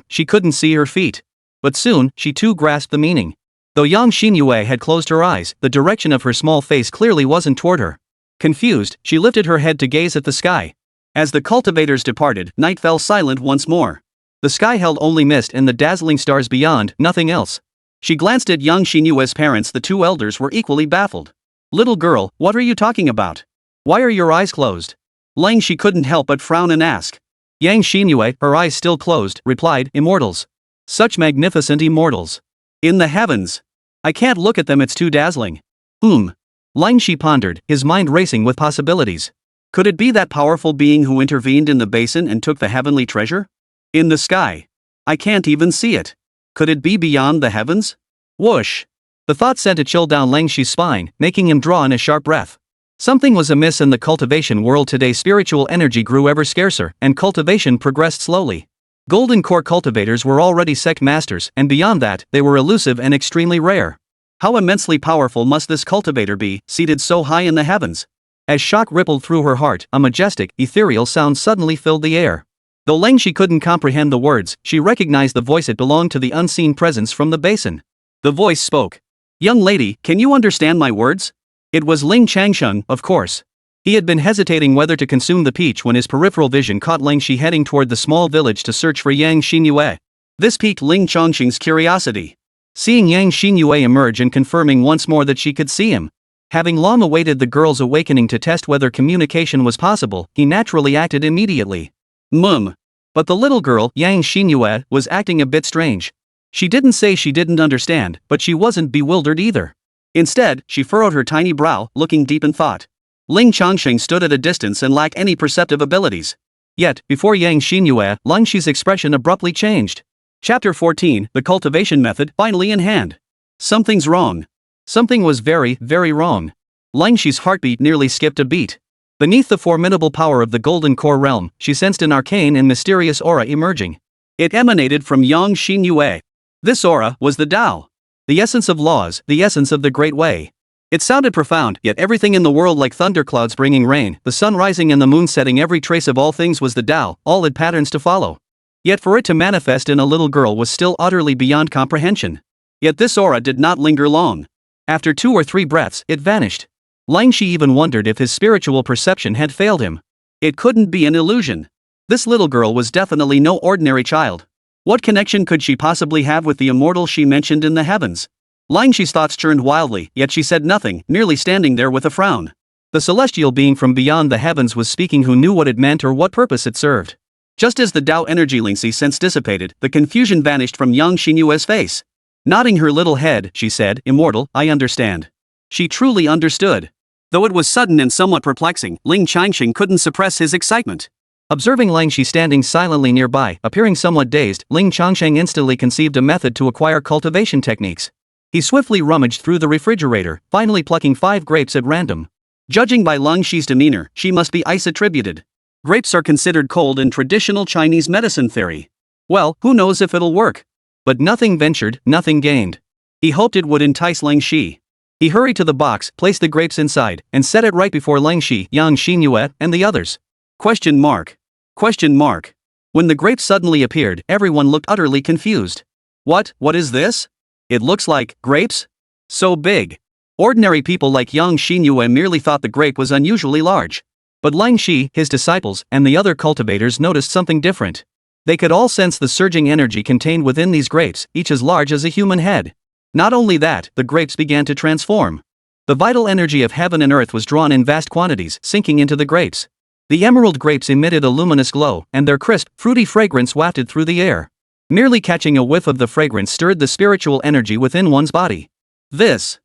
She couldn't see her feet. But soon, she too grasped the meaning. Though young Xinyue had closed her eyes, the direction of her small face clearly wasn't toward her. Confused, she lifted her head to gaze at the sky. As the cultivators departed, night fell silent once more. The sky held only mist and the dazzling stars beyond, nothing else. She glanced at young Xinyue's parents. The two elders were equally baffled. Little girl, what are you talking about? Why are your eyes closed? Ling Shi couldn't help but frown and ask. Yang Xinyue, her eyes still closed, replied, Immortals. Such magnificent immortals. In the heavens. I can't look at them, it's too dazzling. Ling Shi pondered, his mind racing with possibilities. Could it be that powerful being who intervened in the basin and took the heavenly treasure? In the sky. I can't even see it. Could it be beyond the heavens? Whoosh! The thought sent a chill down Ling Shi's spine, making him draw in a sharp breath. Something was amiss in the cultivation world today. Spiritual energy grew ever scarcer, and cultivation progressed slowly. Golden Core cultivators were already sect masters, and beyond that, they were elusive and extremely rare. How immensely powerful must this cultivator be, seated so high in the heavens? As shock rippled through her heart, a majestic, ethereal sound suddenly filled the air. Though Ling Shi couldn't comprehend the words, she recognized the voice. It belonged to the unseen presence from the basin. The voice spoke. Young lady, can you understand my words? It was Ling Changsheng, of course. He had been hesitating whether to consume the peach when his peripheral vision caught Ling Shi heading toward the small village to search for Yang Xinyue. This piqued Ling Changsheng's curiosity. Seeing Yang Xinyue emerge and confirming once more that she could see him. Having long awaited the girl's awakening to test whether communication was possible, he naturally acted immediately. But the little girl, Yang Xinyue, was acting a bit strange. She didn't say she didn't understand, but she wasn't bewildered either. Instead, she furrowed her tiny brow, looking deep in thought. Ling Changsheng stood at a distance and lacked any perceptive abilities. Yet, before Yang Xinyue, Ling Shi's expression abruptly changed. Chapter 14, the cultivation method, finally in hand. Something's wrong. Something was very, very wrong. Ling Shi's heartbeat nearly skipped a beat. Beneath the formidable power of the Golden Core realm, she sensed an arcane and mysterious aura emerging. It emanated from Yang Xinyue. This aura was the Tao. The essence of laws, the essence of the Great Way. It sounded profound, yet everything in the world, like thunderclouds bringing rain, the sun rising and the moon setting, every trace of all things was the Tao, all had patterns to follow. Yet for it to manifest in a little girl was still utterly beyond comprehension. Yet this aura did not linger long. After 2 or 3 breaths, it vanished. Ling Shi even wondered if his spiritual perception had failed him. It couldn't be an illusion. This little girl was definitely no ordinary child. What connection could she possibly have with the immortal she mentioned in the heavens? Ling Shi's thoughts churned wildly, yet she said nothing, merely standing there with a frown. The celestial being from beyond the heavens was speaking. Who knew what it meant or what purpose it served? Just as the Tao energy Ling Shi sense dissipated, the confusion vanished from young Xinyue's face. Nodding her little head, she said, Immortal, I understand. She truly understood. Though it was sudden and somewhat perplexing, Ling Changsheng couldn't suppress his excitement. Observing Ling Shi standing silently nearby, appearing somewhat dazed, Ling Changsheng instantly conceived a method to acquire cultivation techniques. He swiftly rummaged through the refrigerator, finally plucking 5 grapes at random. Judging by Ling Shi's demeanor, she must be ice attributed. Grapes are considered cold in traditional Chinese medicine theory. Well, who knows if it'll work? But nothing ventured, nothing gained. He hoped it would entice Ling Shi. He hurried to the box, placed the grapes inside, and set it right before Ling Shi, Yang Xinyue, and the others. Question mark. When the grapes suddenly appeared, everyone looked utterly confused. What is this? It looks like grapes? So big. Ordinary people like Yang Xinyue merely thought the grape was unusually large. But Ling Shi, his disciples, and the other cultivators noticed something different. They could all sense the surging energy contained within these grapes, each as large as a human head. Not only that, the grapes began to transform. The vital energy of heaven and earth was drawn in vast quantities, sinking into the grapes. The emerald grapes emitted a luminous glow, and their crisp, fruity fragrance wafted through the air. Merely catching a whiff of the fragrance stirred the spiritual energy within one's body. This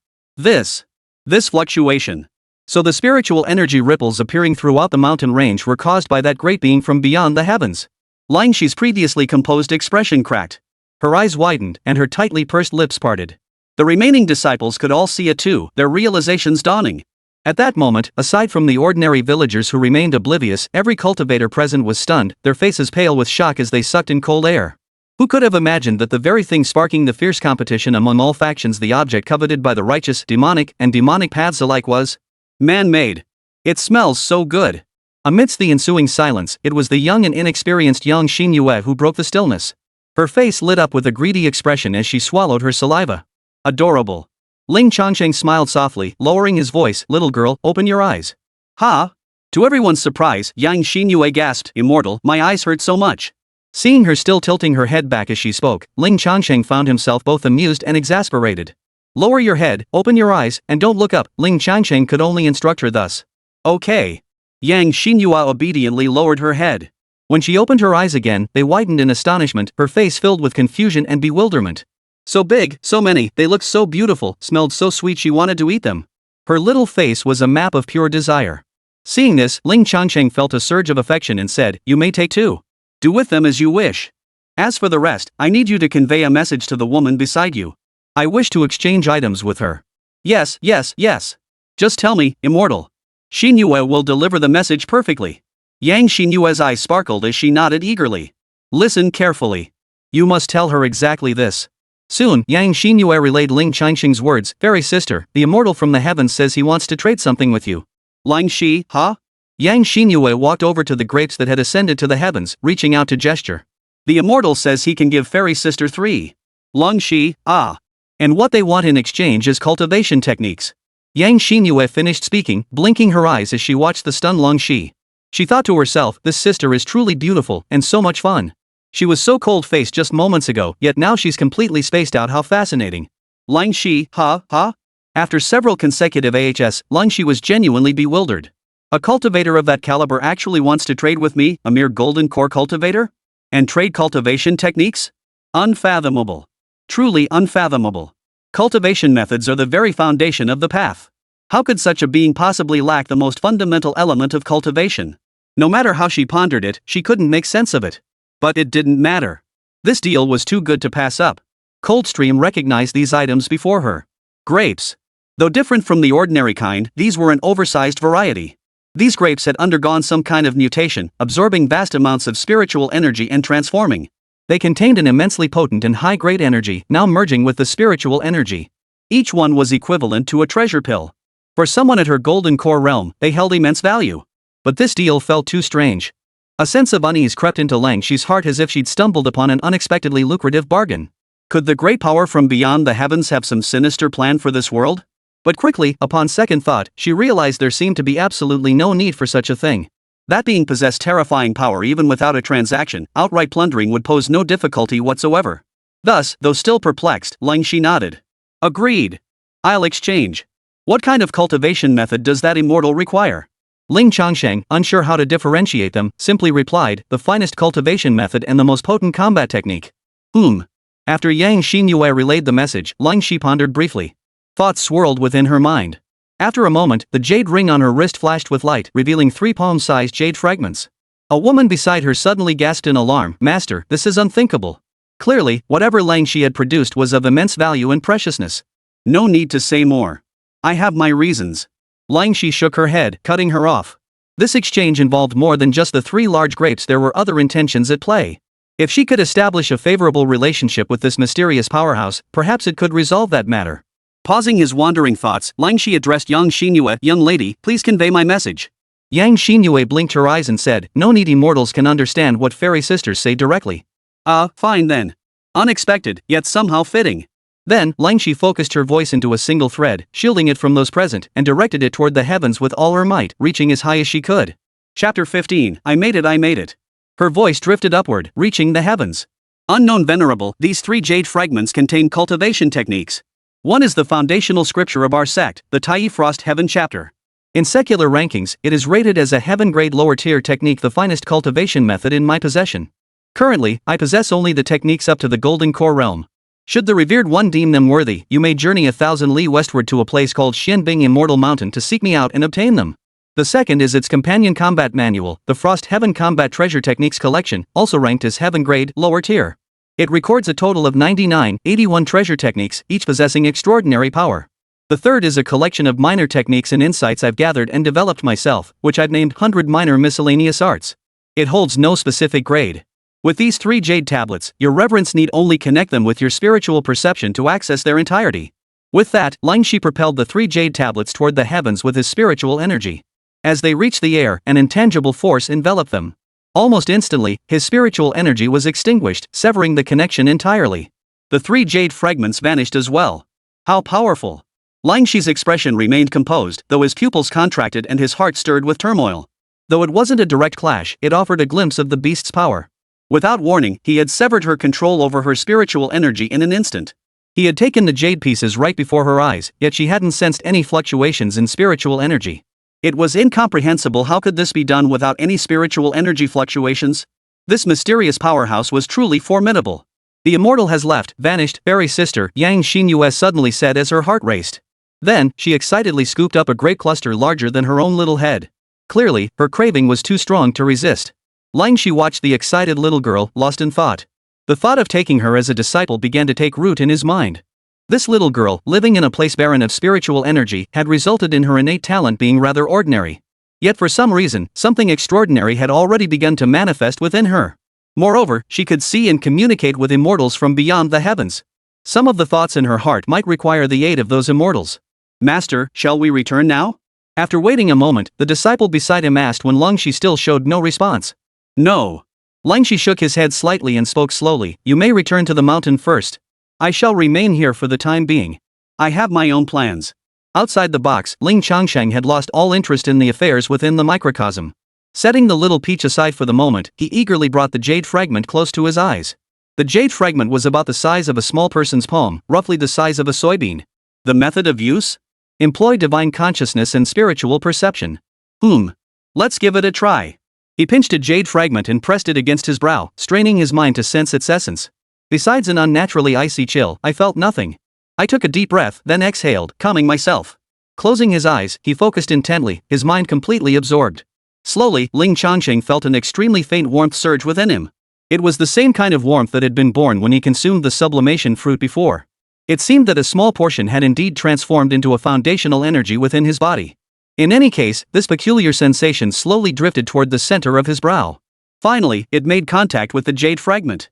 fluctuation. So the spiritual energy ripples appearing throughout the mountain range were caused by that great being from beyond the heavens. Ling Xi's previously composed expression cracked. Her eyes widened, and her tightly pursed lips parted. The remaining disciples could all see it too, their realizations dawning. At that moment, aside from the ordinary villagers who remained oblivious, every cultivator present was stunned, their faces pale with shock as they sucked in cold air. Who could have imagined that the very thing sparking the fierce competition among all factions, the object coveted by the righteous, demonic, and demonic paths alike, was man-made? It smells so good. Amidst the ensuing silence, it was the young and inexperienced young Xinyue who broke the stillness. Her face lit up with a greedy expression as she swallowed her saliva. Adorable. Ling Changsheng smiled softly, lowering his voice. Little girl, open your eyes. Ha! To everyone's surprise, young Xinyue gasped, Immortal, my eyes hurt so much. Seeing her still tilting her head back as she spoke, Ling Changsheng found himself both amused and exasperated. Lower your head, open your eyes, and don't look up. Ling Changsheng could only instruct her thus. Okay. Yang Xinyue obediently lowered her head. When she opened her eyes again, they widened in astonishment, her face filled with confusion and bewilderment. So big, so many, they looked so beautiful, smelled so sweet she wanted to eat them. Her little face was a map of pure desire. Seeing this, Ling Changsheng felt a surge of affection and said, You may take two. Do with them as you wish. As for the rest, I need you to convey a message to the woman beside you. I wish to exchange items with her. Yes. Just tell me, Immortal. Xinyue will deliver the message perfectly. Yang Xinyue's eyes sparkled as she nodded eagerly. Listen carefully. You must tell her exactly this. Soon, Yang Xinyue relayed Ling Changsheng's words. Fairy sister, the Immortal from the heavens says he wants to trade something with you. Ling Xi, huh? Yang Xinyue walked over to the grapes that had ascended to the heavens, reaching out to gesture. The Immortal says he can give Fairy Sister 3. Ling Xi, ah. And what they want in exchange is cultivation techniques. Yang Xinyue finished speaking, blinking her eyes as she watched the stunned Ling Xi. She thought to herself, this sister is truly beautiful, and so much fun. She was so cold-faced just moments ago, yet now she's completely spaced out. How fascinating. Ling Xi, huh? After several consecutive AHS, Ling Xi was genuinely bewildered. A cultivator of that caliber actually wants to trade with me, a mere golden core cultivator? And trade cultivation techniques? Unfathomable. Truly unfathomable. Cultivation methods are the very foundation of the path. How could such a being possibly lack the most fundamental element of cultivation? No matter how she pondered it, she couldn't make sense of it. But it didn't matter. This deal was too good to pass up. Coldstream recognized these items before her. Grapes. Though different from the ordinary kind, these were an oversized variety. These grapes had undergone some kind of mutation, absorbing vast amounts of spiritual energy and transforming. They contained an immensely potent and high-grade energy, now merging with the spiritual energy. Each one was equivalent to a treasure pill. For someone at her golden core realm, they held immense value. But this deal felt too strange. A sense of unease crept into Ling Xi's heart as if she'd stumbled upon an unexpectedly lucrative bargain. Could the great power from beyond the heavens have some sinister plan for this world? But quickly, upon second thought, she realized there seemed to be absolutely no need for such a thing. That being possessed terrifying power even without a transaction, outright plundering would pose no difficulty whatsoever. Thus, though still perplexed, Ling Xi nodded. Agreed. I'll exchange. What kind of cultivation method does that immortal require? Ling Changsheng, unsure how to differentiate them, simply replied, the finest cultivation method and the most potent combat technique. After Yang Xinyue relayed the message, Ling Xi pondered briefly. Thoughts swirled within her mind. After a moment, the jade ring on her wrist flashed with light, revealing 3 palm-sized jade fragments. A woman beside her suddenly gasped in alarm, Master, this is unthinkable. Clearly, whatever Ling Xi had produced was of immense value and preciousness. No need to say more. I have my reasons. Ling Xi shook her head, cutting her off. This exchange involved more than just the 3 large grapes. There were other intentions at play. If she could establish a favorable relationship with this mysterious powerhouse, perhaps it could resolve that matter. Pausing his wandering thoughts, Ling Xi addressed young Xinyue, young lady, please convey my message. Yang Xinyue blinked her eyes and said, no needy mortals can understand what fairy sisters say directly. Fine then. Unexpected, yet somehow fitting. Then, Ling Xi focused her voice into a single thread, shielding it from those present, and directed it toward the heavens with all her might, reaching as high as she could. Chapter 15, I made it. Her voice drifted upward, reaching the heavens. Unknown Venerable, these 3 jade fragments contain cultivation techniques. One is the foundational scripture of our sect, the Tai Frost Heaven chapter. In secular rankings, it is rated as a heaven-grade lower-tier technique, the finest cultivation method in my possession. Currently, I possess only the techniques up to the Golden Core realm. Should the revered one deem them worthy, you may journey 1,000 li westward to a place called Xianbing Immortal Mountain to seek me out and obtain them. The second is its companion combat manual, the Frost Heaven Combat Treasure Techniques Collection, also ranked as Heaven Grade, lower tier. It records a total of 81 treasure techniques, each possessing extraordinary power. The third is a collection of minor techniques and insights I've gathered and developed myself, which I've named 100 Minor Miscellaneous Arts. It holds no specific grade. With these 3 jade tablets, your reverence need only connect them with your spiritual perception to access their entirety. With that, Ling Shi propelled the 3 jade tablets toward the heavens with his spiritual energy. As they reached the air, an intangible force enveloped them. Almost instantly, his spiritual energy was extinguished, severing the connection entirely. The 3 jade fragments vanished as well. How powerful! Ling Shi's expression remained composed, though his pupils contracted and his heart stirred with turmoil. Though it wasn't a direct clash, it offered a glimpse of the beast's power. Without warning, he had severed her control over her spiritual energy in an instant. He had taken the jade pieces right before her eyes, yet she hadn't sensed any fluctuations in spiritual energy. It was incomprehensible. How could this be done without any spiritual energy fluctuations? This mysterious powerhouse was truly formidable. The immortal has left, vanished, fairy sister, Yang Xinyue suddenly said as her heart raced. Then, she excitedly scooped up a great cluster larger than her own little head. Clearly, her craving was too strong to resist. Ling Shi watched the excited little girl, lost in thought. The thought of taking her as a disciple began to take root in his mind. This little girl, living in a place barren of spiritual energy, had resulted in her innate talent being rather ordinary. Yet for some reason, something extraordinary had already begun to manifest within her. Moreover, she could see and communicate with immortals from beyond the heavens. Some of the thoughts in her heart might require the aid of those immortals. Master, shall we return now? After waiting a moment, the disciple beside him asked when Ling Shi still showed no response. No. Ling Shi shook his head slightly and spoke slowly. You may return to the mountain first. I shall remain here for the time being. I have my own plans. Outside the box, Ling Changsheng had lost all interest in the affairs within the microcosm. Setting the little peach aside for the moment, he eagerly brought the jade fragment close to his eyes. The jade fragment was about the size of a small person's palm, roughly the size of a soybean. The method of use? Employ divine consciousness and spiritual perception. Let's give it a try. He pinched a jade fragment and pressed it against his brow, straining his mind to sense its essence. Besides an unnaturally icy chill, I felt nothing. I took a deep breath, then exhaled, calming myself. Closing his eyes, he focused intently, his mind completely absorbed. Slowly, Ling Changsheng felt an extremely faint warmth surge within him. It was the same kind of warmth that had been born when he consumed the sublimation fruit before. It seemed that a small portion had indeed transformed into a foundational energy within his body. In any case, this peculiar sensation slowly drifted toward the center of his brow. Finally, it made contact with the jade fragment.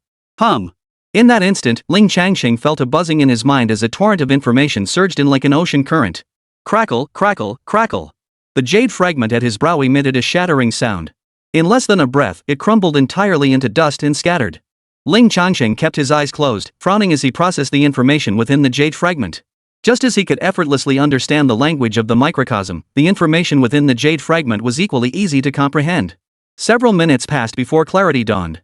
In that instant, Ling Changsheng felt a buzzing in his mind as a torrent of information surged in like an ocean current. Crackle, crackle, crackle. The jade fragment at his brow emitted a shattering sound. In less than a breath, it crumbled entirely into dust and scattered. Ling Changsheng kept his eyes closed, frowning as he processed the information within the jade fragment. Just as he could effortlessly understand the language of the microcosm, the information within the jade fragment was equally easy to comprehend. Several minutes passed before clarity dawned.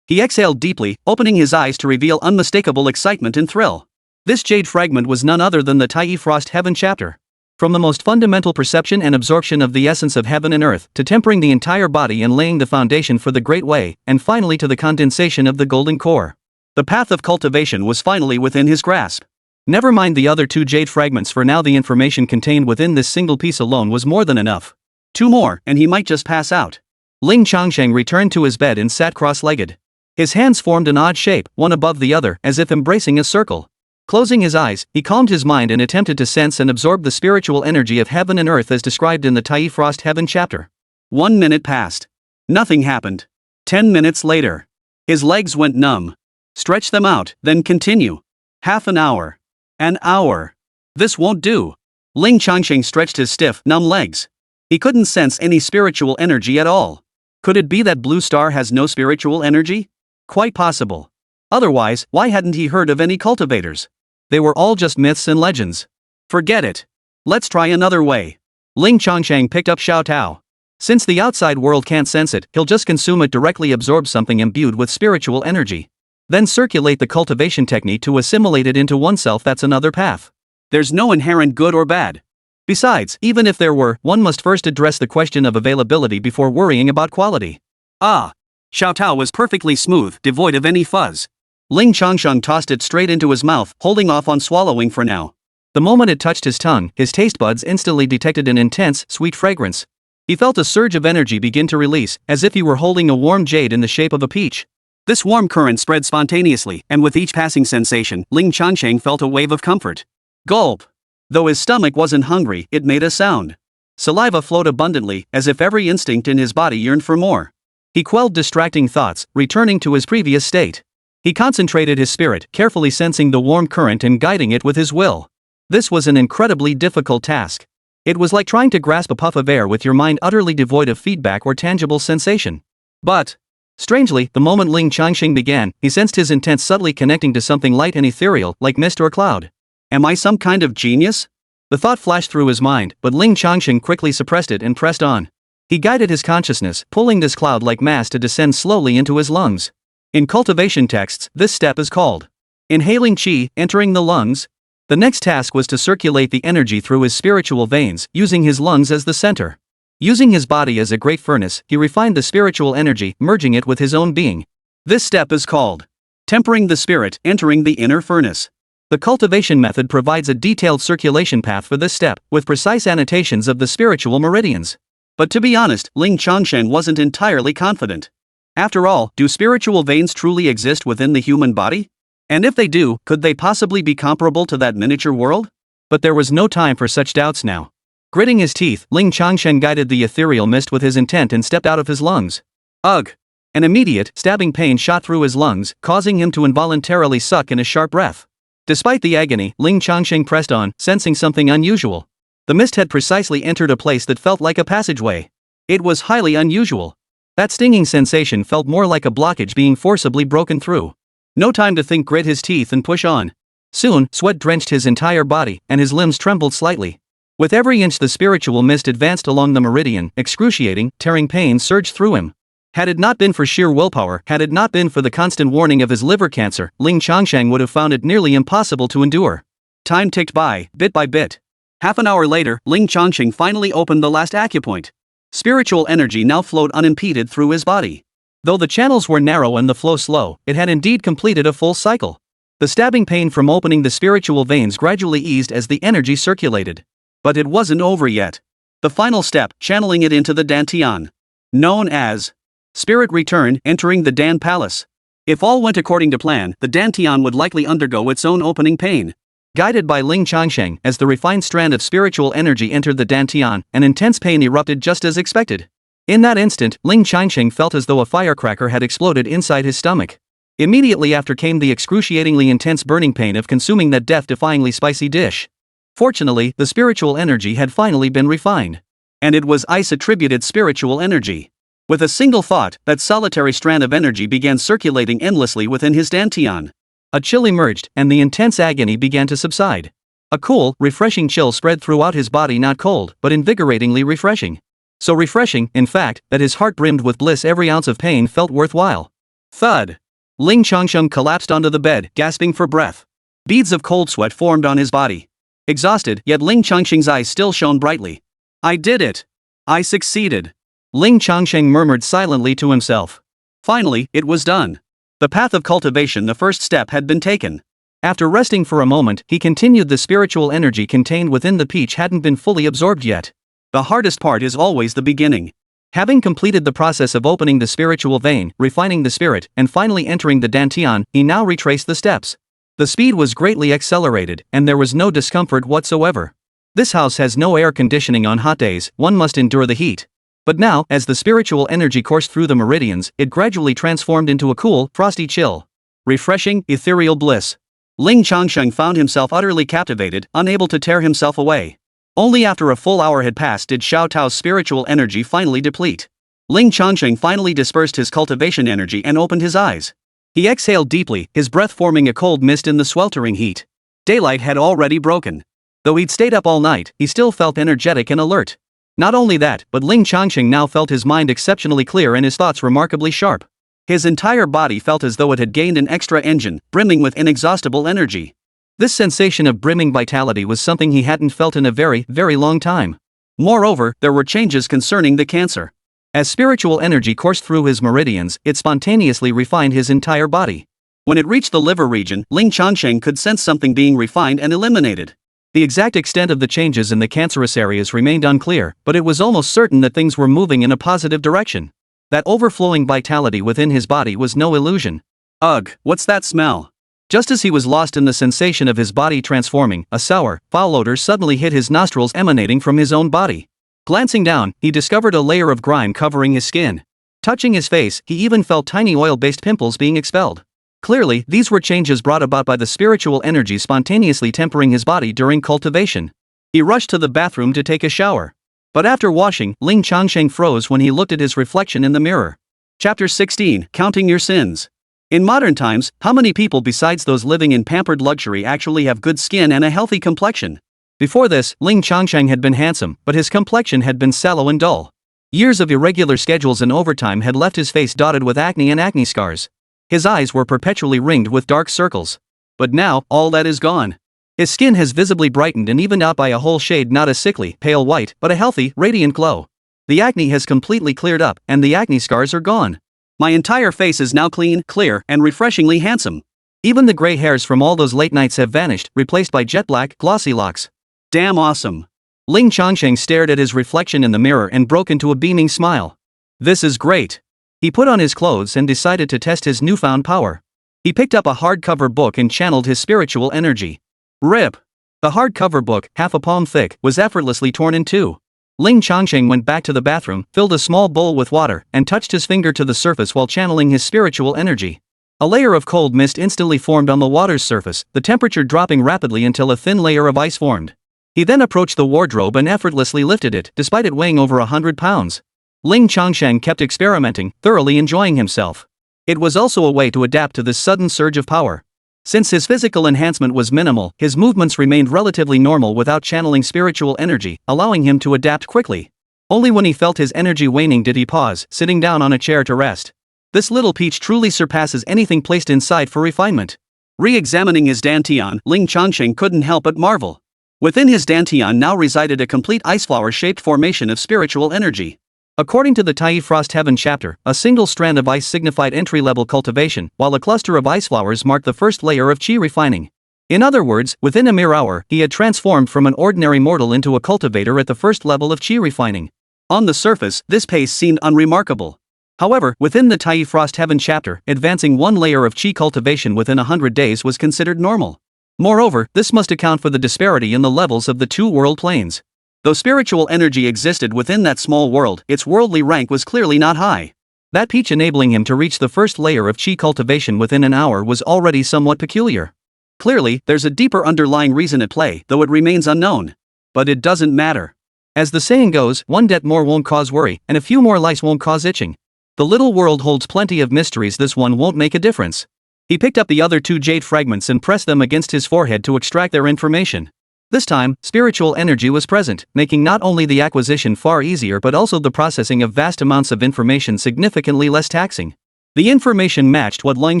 He exhaled deeply, opening his eyes to reveal unmistakable excitement and thrill. This jade fragment was none other than the Tai Frost Heaven chapter. From the most fundamental perception and absorption of the essence of heaven and earth, to tempering the entire body and laying the foundation for the Great Way, and finally to the condensation of the Golden Core. The path of cultivation was finally within his grasp. Never mind the other 2 jade fragments, for now the information contained within this single piece alone was more than enough. 2 more, and he might just pass out. Ling Changsheng returned to his bed and sat cross-legged. His hands formed an odd shape, one above the other, as if embracing a circle. Closing his eyes, he calmed his mind and attempted to sense and absorb the spiritual energy of heaven and earth as described in the Tai Frost Heaven chapter. 1 minute passed. Nothing happened. 10 minutes later. His legs went numb. Stretch them out, then continue. Half an hour. An hour. This won't do. Ling Changsheng stretched his stiff, numb legs. He couldn't sense any spiritual energy at all. Could it be that Blue Star has no spiritual energy? Quite possible. Otherwise, why hadn't he heard of any cultivators? They were all just myths and legends. Forget it. Let's try another way. Ling Changsheng picked up Xiao Tao. Since the outside world can't sense it, he'll just consume it, directly absorb something imbued with spiritual energy. Then circulate the cultivation technique to assimilate it into oneself. That's another path. There's no inherent good or bad. Besides, even if there were, one must first address the question of availability before worrying about quality. Ah! Xiao Tao was perfectly smooth, devoid of any fuzz. Ling Changsheng tossed it straight into his mouth, holding off on swallowing for now. The moment it touched his tongue, his taste buds instantly detected an intense, sweet fragrance. He felt a surge of energy begin to release, as if he were holding a warm jade in the shape of a peach. This warm current spread spontaneously, and with each passing sensation, Ling Changsheng felt a wave of comfort. Gulp! Though his stomach wasn't hungry, it made a sound. Saliva flowed abundantly, as if every instinct in his body yearned for more. He quelled distracting thoughts, returning to his previous state. He concentrated his spirit, carefully sensing the warm current and guiding it with his will. This was an incredibly difficult task. It was like trying to grasp a puff of air with your mind utterly devoid of feedback or tangible sensation. But, strangely, the moment Ling Changsheng began, he sensed his intent subtly connecting to something light and ethereal, like mist or cloud. Am I some kind of genius? The thought flashed through his mind, but Ling Changsheng quickly suppressed it and pressed on. He guided his consciousness, pulling this cloud-like mass to descend slowly into his lungs. In cultivation texts, this step is called inhaling qi, entering the lungs. The next task was to circulate the energy through his spiritual veins, using his lungs as the center. Using his body as a great furnace, he refined the spiritual energy, merging it with his own being. This step is called tempering the spirit, entering the inner furnace. The cultivation method provides a detailed circulation path for this step, with precise annotations of the spiritual meridians. But to be honest, Ling Changsheng wasn't entirely confident. After all, do spiritual veins truly exist within the human body? And if they do, could they possibly be comparable to that miniature world? But there was no time for such doubts now. Gritting his teeth, Ling Changsheng guided the ethereal mist with his intent and stepped out of his lungs. Ugh! An immediate, stabbing pain shot through his lungs, causing him to involuntarily suck in a sharp breath. Despite the agony, Ling Changsheng pressed on, sensing something unusual. The mist had precisely entered a place that felt like a passageway. It was highly unusual. That stinging sensation felt more like a blockage being forcibly broken through. No time to think, grit his teeth and push on. Soon, sweat drenched his entire body, and his limbs trembled slightly. With every inch the spiritual mist advanced along the meridian, excruciating, tearing pain surged through him. Had it not been for sheer willpower, had it not been for the constant warning of his liver cancer, Ling Changsheng would have found it nearly impossible to endure. Time ticked by, bit by bit. Half an hour later, Ling Changsheng finally opened the last acupoint. Spiritual energy now flowed unimpeded through his body. Though the channels were narrow and the flow slow, it had indeed completed a full cycle. The stabbing pain from opening the spiritual veins gradually eased as the energy circulated. But it wasn't over yet. The final step, channeling it into the Dantian. Known as Spirit Return, entering the Dan Palace. If all went according to plan, the Dantian would likely undergo its own opening pain. Guided by Ling Changsheng, as the refined strand of spiritual energy entered the Dantian, an intense pain erupted just as expected. In that instant, Ling Changsheng felt as though a firecracker had exploded inside his stomach. Immediately after came the excruciatingly intense burning pain of consuming that death-defyingly spicy dish. Fortunately, the spiritual energy had finally been refined. And it was ice-attributed spiritual energy. With a single thought, that solitary strand of energy began circulating endlessly within his Dantian. A chill emerged, and the intense agony began to subside. A cool, refreshing chill spread throughout his body, not cold, but invigoratingly refreshing. So refreshing, in fact, that his heart brimmed with bliss. Every ounce of pain felt worthwhile. Thud! Ling Changsheng collapsed onto the bed, gasping for breath. Beads of cold sweat formed on his body. Exhausted, yet Ling Changsheng's eyes still shone brightly. I did it! I succeeded! Ling Changsheng murmured silently to himself. Finally, it was done. The path of cultivation, the first step, had been taken. After resting for a moment, he continued. The spiritual energy contained within the peach hadn't been fully absorbed yet. The hardest part is always the beginning. Having completed the process of opening the spiritual vein, refining the spirit, and finally entering the Dantian, he now retraced the steps. The speed was greatly accelerated, and there was no discomfort whatsoever. This house has no air conditioning on hot days, one must endure the heat. But now, as the spiritual energy coursed through the meridians, it gradually transformed into a cool, frosty chill. Refreshing, ethereal bliss. Ling Changsheng found himself utterly captivated, unable to tear himself away. Only after a full hour had passed did Xiao Tao's spiritual energy finally deplete. Ling Changsheng finally dispersed his cultivation energy and opened his eyes. He exhaled deeply, his breath forming a cold mist in the sweltering heat. Daylight had already broken. Though he'd stayed up all night, he still felt energetic and alert. Not only that, but Ling Changsheng now felt his mind exceptionally clear and his thoughts remarkably sharp. His entire body felt as though it had gained an extra engine, brimming with inexhaustible energy. This sensation of brimming vitality was something he hadn't felt in a very, very long time. Moreover, there were changes concerning the cancer. As spiritual energy coursed through his meridians, it spontaneously refined his entire body. When it reached the liver region, Ling Changsheng could sense something being refined and eliminated. The exact extent of the changes in the cancerous areas remained unclear, but it was almost certain that things were moving in a positive direction. That overflowing vitality within his body was no illusion. Ugh, what's that smell? Just as he was lost in the sensation of his body transforming, a sour, foul odor suddenly hit his nostrils emanating from his own body. Glancing down, he discovered a layer of grime covering his skin. Touching his face, he even felt tiny oil-based pimples being expelled. Clearly, these were changes brought about by the spiritual energy spontaneously tempering his body during cultivation. He rushed to the bathroom to take a shower. But after washing, Ling Changsheng froze when he looked at his reflection in the mirror. Chapter 16, Counting Your Sins. In modern times, how many people besides those living in pampered luxury actually have good skin and a healthy complexion? Before this, Ling Changsheng had been handsome, but his complexion had been sallow and dull. Years of irregular schedules and overtime had left his face dotted with acne and acne scars. His eyes were perpetually ringed with dark circles. But now, all that is gone. His skin has visibly brightened and evened out by a whole shade, not a sickly, pale white, but a healthy, radiant glow. The acne has completely cleared up, and the acne scars are gone. My entire face is now clean, clear, and refreshingly handsome. Even the gray hairs from all those late nights have vanished, replaced by jet black, glossy locks. Damn awesome. Ling Changsheng stared at his reflection in the mirror and broke into a beaming smile. This is great. He put on his clothes and decided to test his newfound power. He picked up a hardcover book and channeled his spiritual energy. Rip! The hardcover book, half a palm thick, was effortlessly torn in two. Ling Changsheng went back to the bathroom, filled a small bowl with water, and touched his finger to the surface while channeling his spiritual energy. A layer of cold mist instantly formed on the water's surface, the temperature dropping rapidly until a thin layer of ice formed. He then approached the wardrobe and effortlessly lifted it, despite it weighing over 100 pounds. Ling Changsheng kept experimenting, thoroughly enjoying himself. It was also a way to adapt to this sudden surge of power. Since his physical enhancement was minimal, his movements remained relatively normal without channeling spiritual energy, allowing him to adapt quickly. Only when he felt his energy waning did he pause, sitting down on a chair to rest. This little peach truly surpasses anything placed inside for refinement. Re-examining his dantian, Ling Changsheng couldn't help but marvel. Within his dantian now resided a complete iceflower-shaped formation of spiritual energy. According to the Tai Frost Heaven chapter, a single strand of ice signified entry-level cultivation, while a cluster of ice flowers marked the first layer of qi refining. In other words, within a mere hour, he had transformed from an ordinary mortal into a cultivator at the first level of qi refining. On the surface, this pace seemed unremarkable. However, within the Tai Frost Heaven chapter, advancing one layer of qi cultivation within 100 days was considered normal. Moreover, this must account for the disparity in the levels of the two world planes. Though spiritual energy existed within that small world, its worldly rank was clearly not high. That peach enabling him to reach the first layer of qi cultivation within an hour was already somewhat peculiar. Clearly, there's a deeper underlying reason at play, though it remains unknown. But it doesn't matter. As the saying goes, one det more won't cause worry, and a few more lice won't cause itching. The little world holds plenty of mysteries, this one won't make a difference. He picked up the other two jade fragments and pressed them against his forehead to extract their information. This time, spiritual energy was present, making not only the acquisition far easier but also the processing of vast amounts of information significantly less taxing. The information matched what Ling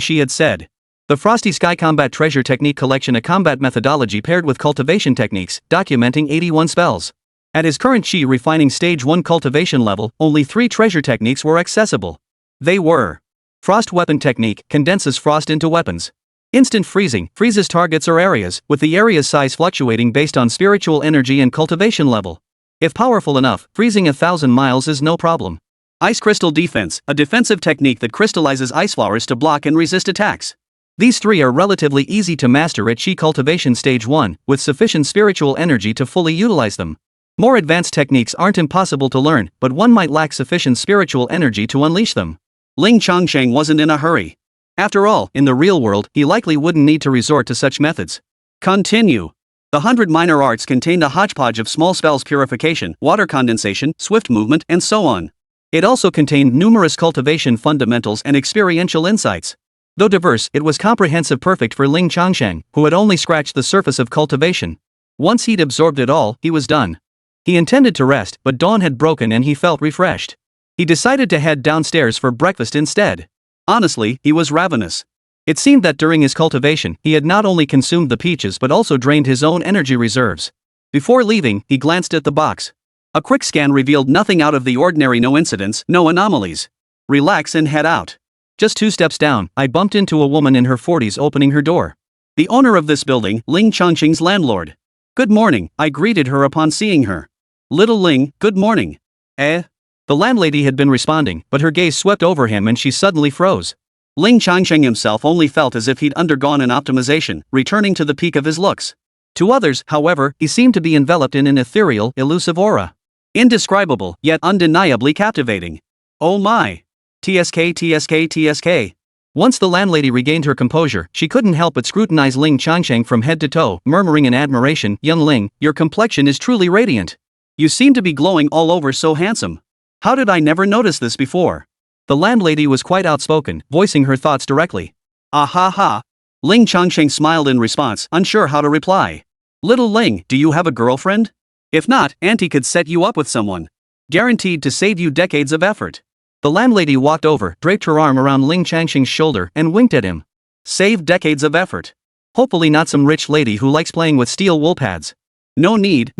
Shi had said. The Frosty Sky Combat Treasure Technique Collection, a combat methodology paired with cultivation techniques, documenting 81 spells. At his current qi refining stage 1 cultivation level, only 3 treasure techniques were accessible. They were: Frost Weapon Technique, condenses frost into weapons. Instant Freezing, freezes targets or areas, with the area's size fluctuating based on spiritual energy and cultivation level. If powerful enough, freezing 1,000 miles is no problem. Ice Crystal Defense, a defensive technique that crystallizes ice flowers to block and resist attacks. These 3 are relatively easy to master at qi cultivation stage 1, with sufficient spiritual energy to fully utilize them. More advanced techniques aren't impossible to learn, but one might lack sufficient spiritual energy to unleash them. Ling Changsheng wasn't in a hurry. After all, in the real world, he likely wouldn't need to resort to such methods. Continue. The 100 minor arts contained a hodgepodge of small spells: purification, water condensation, swift movement, and so on. It also contained numerous cultivation fundamentals and experiential insights. Though diverse, it was comprehensive, perfect for Ling Changsheng, who had only scratched the surface of cultivation. Once he'd absorbed it all, he was done. He intended to rest, but dawn had broken and he felt refreshed. He decided to head downstairs for breakfast instead. Honestly, he was ravenous. It seemed that during his cultivation, he had not only consumed the peaches but also drained his own energy reserves. Before leaving, he glanced at the box. A quick scan revealed nothing out of the ordinary, no incidents, no anomalies. Relax and head out. Just 2 steps down, I bumped into a woman in her 40s opening her door. The owner of this building, Ling Changsheng's landlord. Good morning, I greeted her upon seeing her. Little Ling, good morning. Eh? The landlady had been responding, but her gaze swept over him and she suddenly froze. Ling Changsheng himself only felt as if he'd undergone an optimization, returning to the peak of his looks. To others, however, he seemed to be enveloped in an ethereal, elusive aura. Indescribable, yet undeniably captivating. Oh my. TSK TSK TSK. Once the landlady regained her composure, she couldn't help but scrutinize Ling Changsheng from head to toe, murmuring in admiration, "Young Ling, your complexion is truly radiant. You seem to be glowing all over, so handsome. How did I never notice this before?" The landlady was quite outspoken, voicing her thoughts directly. Ah ha ha. Ling Changsheng smiled in response, unsure how to reply. Little Ling, do you have a girlfriend? If not, Auntie could set you up with someone. Guaranteed to save you decades of effort. The landlady walked over, draped her arm around Ling Changsheng's shoulder, and winked at him. Save decades of effort. Hopefully not some rich lady who likes playing with steel wool pads. No need,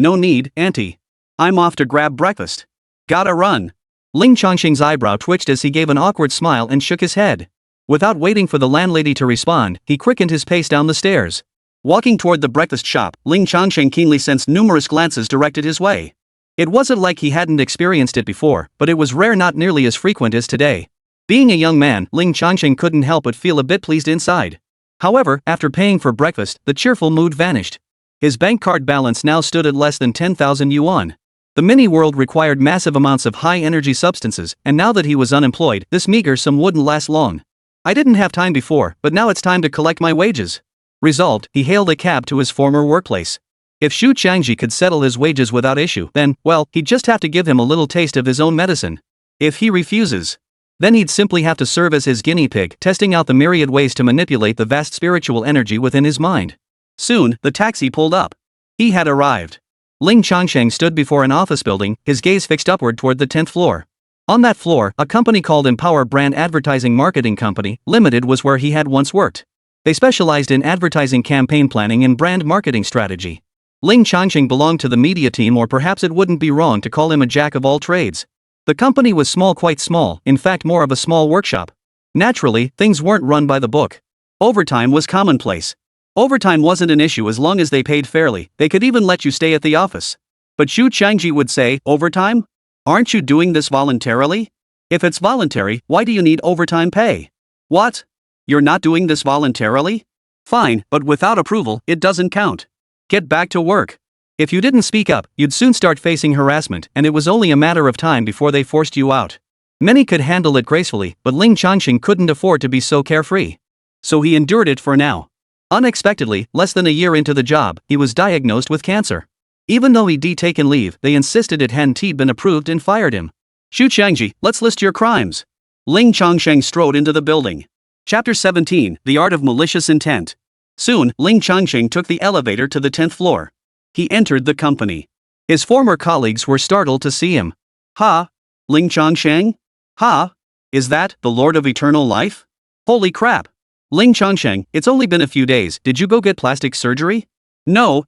Auntie. I'm off to grab breakfast. Gotta run. Ling Changsheng's eyebrow twitched as he gave an awkward smile and shook his head. Without waiting for the landlady to respond, he quickened his pace down the stairs. Walking toward the breakfast shop, Ling Changsheng keenly sensed numerous glances directed his way. It wasn't like he hadn't experienced it before, but it was rare, not nearly as frequent as today. Being a young man, Ling Changsheng couldn't help but feel a bit pleased inside. However, after paying for breakfast, the cheerful mood vanished. His bank card balance now stood at less than 10,000 yuan. The mini-world required massive amounts of high-energy substances, and now that he was unemployed, this meager sum wouldn't last long. I didn't have time before, but now it's time to collect my wages. Resolved, he hailed a cab to his former workplace. If Xu Changji could settle his wages without issue, then, well, he'd just have to give him a little taste of his own medicine. If he refuses, then he'd simply have to serve as his guinea pig, testing out the myriad ways to manipulate the vast spiritual energy within his mind. Soon, the taxi pulled up. He had arrived. Ling Changsheng stood before an office building, his gaze fixed upward toward the 10th floor. On that floor, a company called Empower Brand Advertising Marketing Company Limited was where he had once worked. They specialized in advertising campaign planning and brand marketing strategy. Ling Changsheng belonged to the media team, or perhaps it wouldn't be wrong to call him a jack of all trades. The company was small, quite small, in fact more of a small workshop. Naturally, things weren't run by the book. Overtime was commonplace. Overtime wasn't an issue as long as they paid fairly, they could even let you stay at the office. But Xu Changji would say, overtime? Aren't you doing this voluntarily? If it's voluntary, why do you need overtime pay? What? You're not doing this voluntarily? Fine, but without approval, it doesn't count. Get back to work. If you didn't speak up, you'd soon start facing harassment, and it was only a matter of time before they forced you out. Many could handle it gracefully, but Ling Changsheng couldn't afford to be so carefree. So he endured it for now. Unexpectedly, less than a year into the job, he was diagnosed with cancer. Even though he'd taken leave, they insisted it hadn't been approved and fired him. Xu Changji, let's list your crimes. Ling Changsheng strode into the building. Chapter 17, The Art of Malicious Intent. Soon, Ling Changsheng took the elevator to the 10th floor. He entered the company. His former colleagues were startled to see him. Ha? Ling Changsheng? Ha? Is that the Lord of Eternal Life? Holy crap. Ling Changsheng, it's only been a few days, did you go get plastic surgery? No.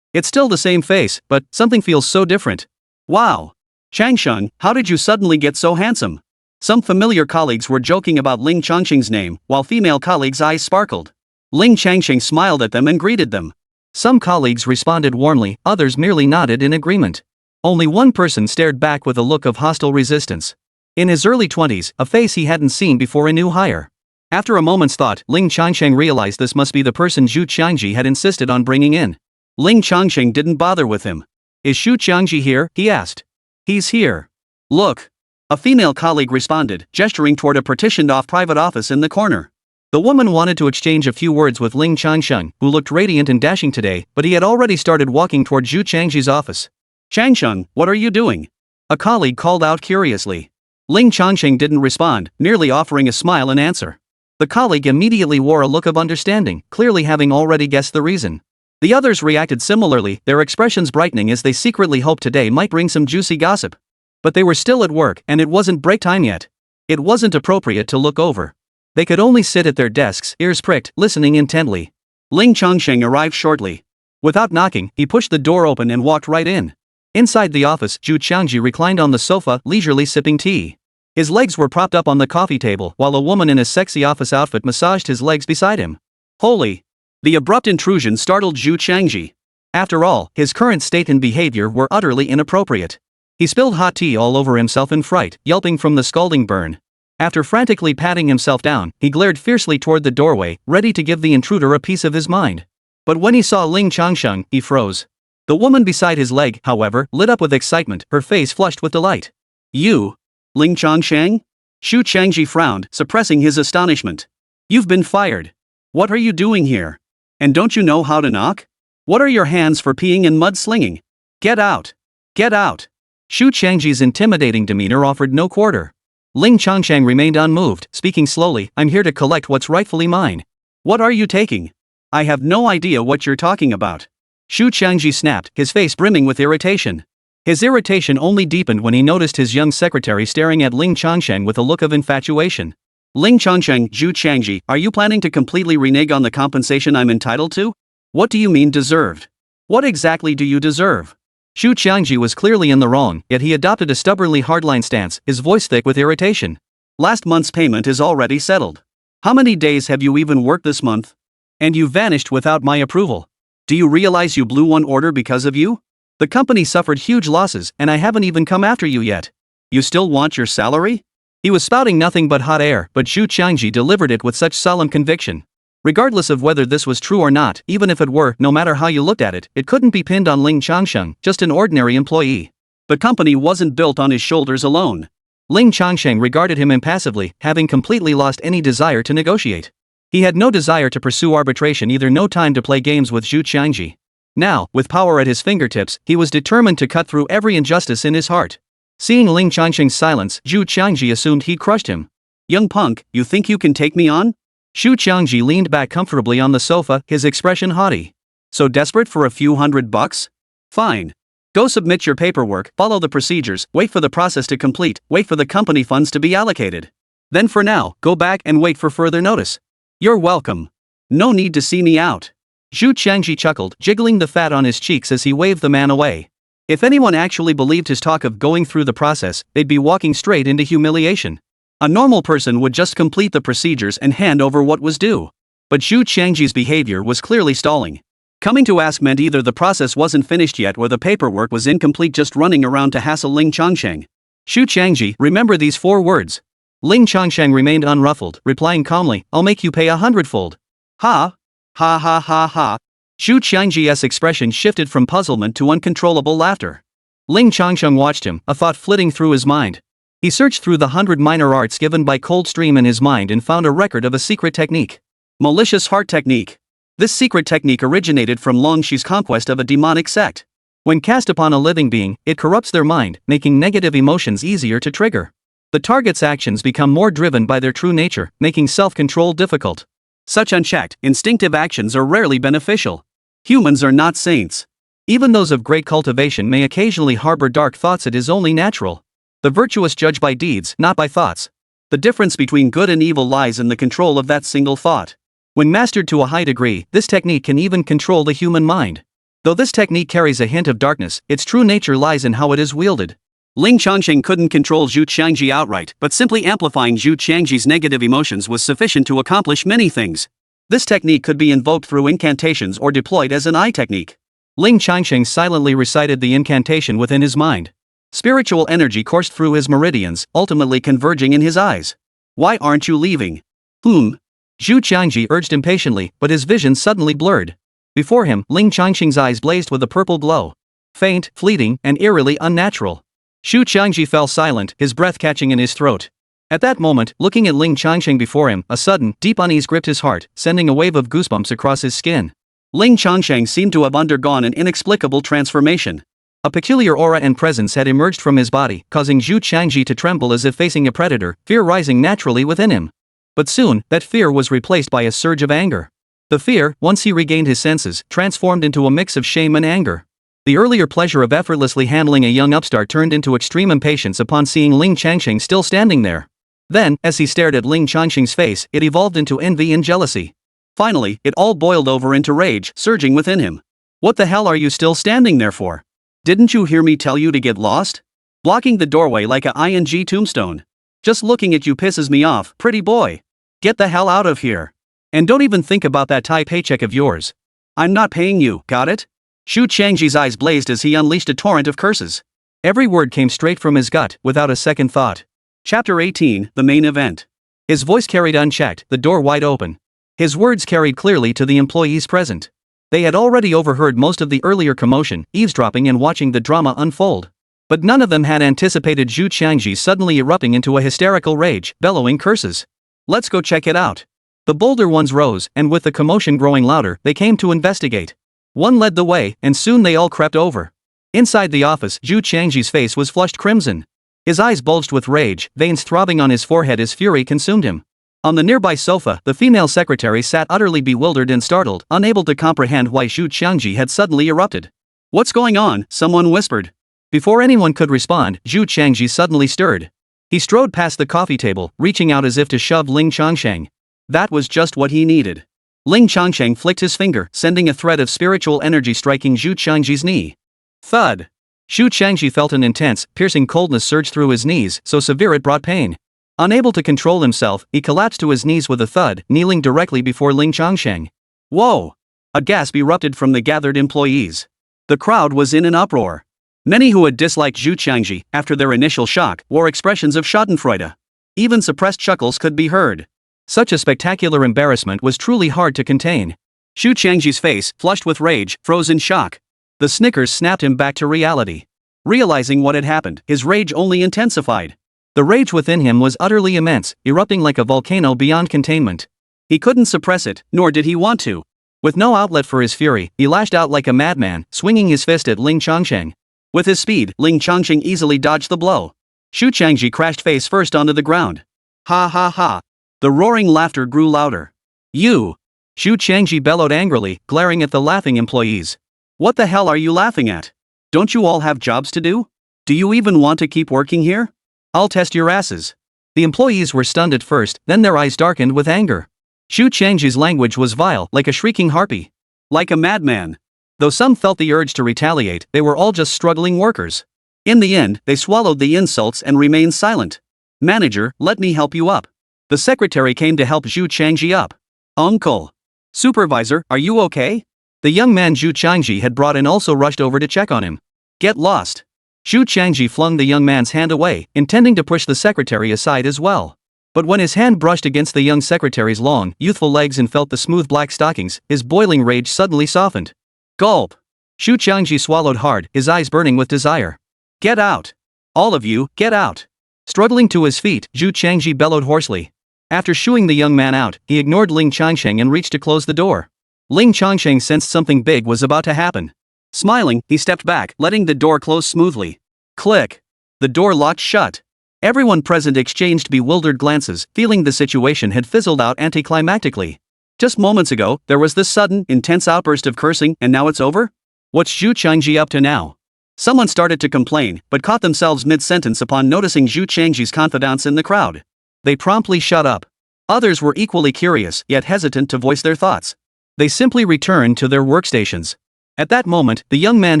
It's still the same face, but something feels so different. Wow. Changsheng, how did you suddenly get so handsome? Some familiar colleagues were joking about Ling Changsheng's name, while female colleagues' eyes sparkled. Ling Changsheng smiled at them and greeted them. Some colleagues responded warmly, others merely nodded in agreement. Only one person stared back with a look of hostile resistance. In his early 20s, a face he hadn't seen before, a new hire. After a moment's thought, Ling Changsheng realized this must be the person Xu Changji had insisted on bringing in. Ling Changsheng didn't bother with him. Is Xu Changji here? He asked. He's here. Look. A female colleague responded, gesturing toward a partitioned-off private office in the corner. The woman wanted to exchange a few words with Ling Changsheng, who looked radiant and dashing today, but he had already started walking toward Xu Changji's office. Changsheng, what are you doing? A colleague called out curiously. Ling Changsheng didn't respond, merely offering a smile in answer. The colleague immediately wore a look of understanding, clearly having already guessed the reason. The others reacted similarly, their expressions brightening as they secretly hoped today might bring some juicy gossip. But they were still at work, and it wasn't break time yet. It wasn't appropriate to look over. They could only sit at their desks, ears pricked, listening intently. Ling Changsheng arrived shortly. Without knocking, he pushed the door open and walked right in. Inside the office, Zhu Qiangji reclined on the sofa, leisurely sipping tea. His legs were propped up on the coffee table while a woman in a sexy office outfit massaged his legs beside him. Holy! The abrupt intrusion startled Zhu Qiangji. After all, his current state and behavior were utterly inappropriate. He spilled hot tea all over himself in fright, yelping from the scalding burn. After frantically patting himself down, he glared fiercely toward the doorway, ready to give the intruder a piece of his mind. But when he saw Ling Changsheng, he froze. The woman beside his leg, however, lit up with excitement, her face flushed with delight. You? Ling Changsheng? Zhu Qiangji frowned, suppressing his astonishment. You've been fired. What are you doing here? And don't you know how to knock? What are your hands for peeing and mudslinging? Get out! Get out! Zhu Qiangji's intimidating demeanor offered no quarter. Ling Changsheng remained unmoved, speaking slowly, I'm here to collect what's rightfully mine. What are you taking? I have no idea what you're talking about. Zhu Qiangji snapped, his face brimming with irritation. His irritation only deepened when he noticed his young secretary staring at Ling Changsheng with a look of infatuation. Ling Changsheng, Zhu Qiangji, are you planning to completely renege on the compensation I'm entitled to? What do you mean deserved? What exactly do you deserve? Zhu Qiangji was clearly in the wrong, yet he adopted a stubbornly hardline stance, his voice thick with irritation. Last month's payment is already settled. How many days have you even worked this month? And you vanished without my approval. Do you realize you blew one order because of you? The company suffered huge losses, and I haven't even come after you yet. You still want your salary? He was spouting nothing but hot air, but Zhu Qiangji delivered it with such solemn conviction. Regardless of whether this was true or not, even if it were, no matter how you looked at it, it couldn't be pinned on Ling Changsheng, just an ordinary employee. The company wasn't built on his shoulders alone. Ling Changsheng regarded him impassively, having completely lost any desire to negotiate. He had no desire to pursue arbitration, either no time to play games with Zhu Qiangji. Now, with power at his fingertips, he was determined to cut through every injustice in his heart. Seeing Ling Changsheng's silence, Zhu Qiangji assumed he'd crushed him. Young punk, you think you can take me on? Zhu Qiangji leaned back comfortably on the sofa, his expression haughty. So desperate for a few $100? Fine. Go submit your paperwork, follow the procedures, wait for the process to complete, wait for the company funds to be allocated. Then for now, go back and wait for further notice. You're welcome. No need to see me out. Zhu Qiangji chuckled, jiggling the fat on his cheeks as he waved the man away. If anyone actually believed his talk of going through the process, they'd be walking straight into humiliation. A normal person would just complete the procedures and hand over what was due. But Zhu Qiangji's behavior was clearly stalling. Coming to ask meant either the process wasn't finished yet or the paperwork was incomplete, just running around to hassle Ling Changsheng. Zhu Qiangji, remember these 4 words. Ling Changsheng remained unruffled, replying calmly, I'll make you pay 100-fold. Ha! Ha ha ha ha. Zhu Qiangji's expression shifted from puzzlement to uncontrollable laughter. Ling Changsheng watched him, a thought flitting through his mind. He searched through the 100 minor arts given by Coldstream in his mind and found a record of a secret technique. Malicious heart technique. This secret technique originated from Longxi's conquest of a demonic sect. When cast upon a living being, it corrupts their mind, making negative emotions easier to trigger. The target's actions become more driven by their true nature, making self-control difficult. Such unchecked, instinctive actions are rarely beneficial. Humans are not saints. Even those of great cultivation may occasionally harbor dark thoughts. It is only natural. The virtuous judge by deeds, not by thoughts. The difference between good and evil lies in the control of that single thought. When mastered to a high degree, this technique can even control the human mind. Though this technique carries a hint of darkness, its true nature lies in how it is wielded. Ling Changsheng couldn't control Zhu Qiangji outright, but simply amplifying Zhu Qiangji's negative emotions was sufficient to accomplish many things. This technique could be invoked through incantations or deployed as an eye technique. Ling Changsheng silently recited the incantation within his mind. Spiritual energy coursed through his meridians, ultimately converging in his eyes. Why aren't you leaving? Zhu Qiangji urged impatiently, but his vision suddenly blurred. Before him, Ling Changsheng's eyes blazed with a purple glow. Faint, fleeting, and eerily unnatural. Zhu Qiangji fell silent, his breath catching in his throat. At that moment, looking at Ling Changsheng before him, a sudden, deep unease gripped his heart, sending a wave of goosebumps across his skin. Ling Changsheng seemed to have undergone an inexplicable transformation. A peculiar aura and presence had emerged from his body, causing Zhu Qiangji to tremble as if facing a predator, fear rising naturally within him. But soon, that fear was replaced by a surge of anger. The fear, once he regained his senses, transformed into a mix of shame and anger. The earlier pleasure of effortlessly handling a young upstart turned into extreme impatience upon seeing Ling Changsheng still standing there. Then, as he stared at Ling Changsheng's face, it evolved into envy and jealousy. Finally, it all boiled over into rage, surging within him. What the hell are you still standing there for? Didn't you hear me tell you to get lost? Blocking the doorway like a ing tombstone. Just looking at you pisses me off, pretty boy. Get the hell out of here. And don't even think about that Thai paycheck of yours. I'm not paying you, got it? Xu Changji's eyes blazed as he unleashed a torrent of curses. Every word came straight from his gut, without a second thought. Chapter 18, the main event. His voice carried unchecked, the door wide open. His words carried clearly to the employees present. They had already overheard most of the earlier commotion, eavesdropping and watching the drama unfold. But none of them had anticipated Xu Changji suddenly erupting into a hysterical rage, bellowing curses. Let's go check it out. The bolder ones rose, and with the commotion growing louder, they came to investigate. One led the way, and soon they all crept over. Inside the office, Xu Changji's face was flushed crimson. His eyes bulged with rage, veins throbbing on his forehead as fury consumed him. On the nearby sofa, the female secretary sat utterly bewildered and startled, unable to comprehend why Xu Changji had suddenly erupted. What's going on? Someone whispered. Before anyone could respond, Xu Changji suddenly stirred. He strode past the coffee table, reaching out as if to shove Ling Changsheng. That was just what he needed. Ling Changsheng flicked his finger, sending a thread of spiritual energy striking Xu Changji's knee. Thud. Xu Changji felt an intense, piercing coldness surge through his knees, so severe it brought pain. Unable to control himself, he collapsed to his knees with a thud, kneeling directly before Ling Changsheng. Whoa! A gasp erupted from the gathered employees. The crowd was in an uproar. Many who had disliked Xu Changji, after their initial shock, wore expressions of schadenfreude. Even suppressed chuckles could be heard. Such a spectacular embarrassment was truly hard to contain. Xu Changji's face, flushed with rage, froze in shock. The snickers snapped him back to reality. Realizing what had happened, his rage only intensified. The rage within him was utterly immense, erupting like a volcano beyond containment. He couldn't suppress it, nor did he want to. With no outlet for his fury, he lashed out like a madman, swinging his fist at Ling Changsheng. With his speed, Ling Changsheng easily dodged the blow. Xu Changji crashed face first onto the ground. Ha ha ha. The roaring laughter grew louder. You! Xu Changji bellowed angrily, glaring at the laughing employees. What the hell are you laughing at? Don't you all have jobs to do? Do you even want to keep working here? I'll test your asses. The employees were stunned at first, then their eyes darkened with anger. Xu Changji's language was vile, like a shrieking harpy. Like a madman. Though some felt the urge to retaliate, they were all just struggling workers. In the end, they swallowed the insults and remained silent. Manager, let me help you up. The secretary came to help Xu Changji up. Uncle. Supervisor, are you okay? The young man Xu Changji had brought in also rushed over to check on him. Get lost. Xu Changji flung the young man's hand away, intending to push the secretary aside as well. But when his hand brushed against the young secretary's long, youthful legs and felt the smooth black stockings, his boiling rage suddenly softened. Gulp. Xu Changji swallowed hard, his eyes burning with desire. Get out. All of you, get out. Struggling to his feet, Xu Changji bellowed hoarsely. After shooing the young man out, he ignored Ling Changsheng and reached to close the door. Ling Changsheng sensed something big was about to happen. Smiling, he stepped back, letting the door close smoothly. Click. The door locked shut. Everyone present exchanged bewildered glances, feeling the situation had fizzled out anticlimactically. Just moments ago, there was this sudden, intense outburst of cursing, and now it's over? What's Xu Changji up to now? Someone started to complain, but caught themselves mid-sentence upon noticing Xu Changji's confidants in the crowd. They promptly shut up. Others were equally curious, yet hesitant to voice their thoughts. They simply returned to their workstations. At that moment, the young man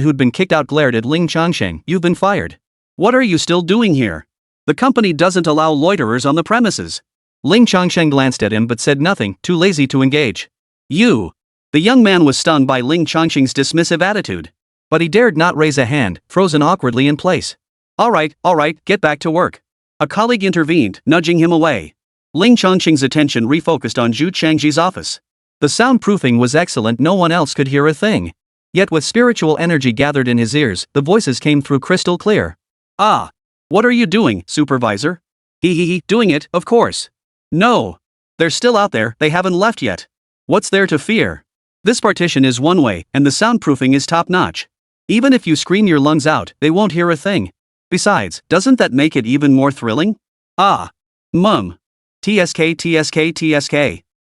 who'd been kicked out glared at Ling Changsheng. You've been fired. What are you still doing here? The company doesn't allow loiterers on the premises. Ling Changsheng glanced at him but said nothing, too lazy to engage. You. The young man was stunned by Ling Changsheng's dismissive attitude. But he dared not raise a hand, frozen awkwardly in place. All right, get back to work. A colleague intervened, nudging him away. Ling Changsheng's attention refocused on Xu Changji's office. The soundproofing was excellent, no one else could hear a thing. Yet with spiritual energy gathered in his ears, the voices came through crystal clear. Ah. What are you doing, supervisor? Doing it, of course. No. They're still out there, they haven't left yet. What's there to fear? This partition is one way, and the soundproofing is top-notch. Even if you scream your lungs out, they won't hear a thing. Besides, doesn't that make it even more thrilling? Ah. Mum. TSK.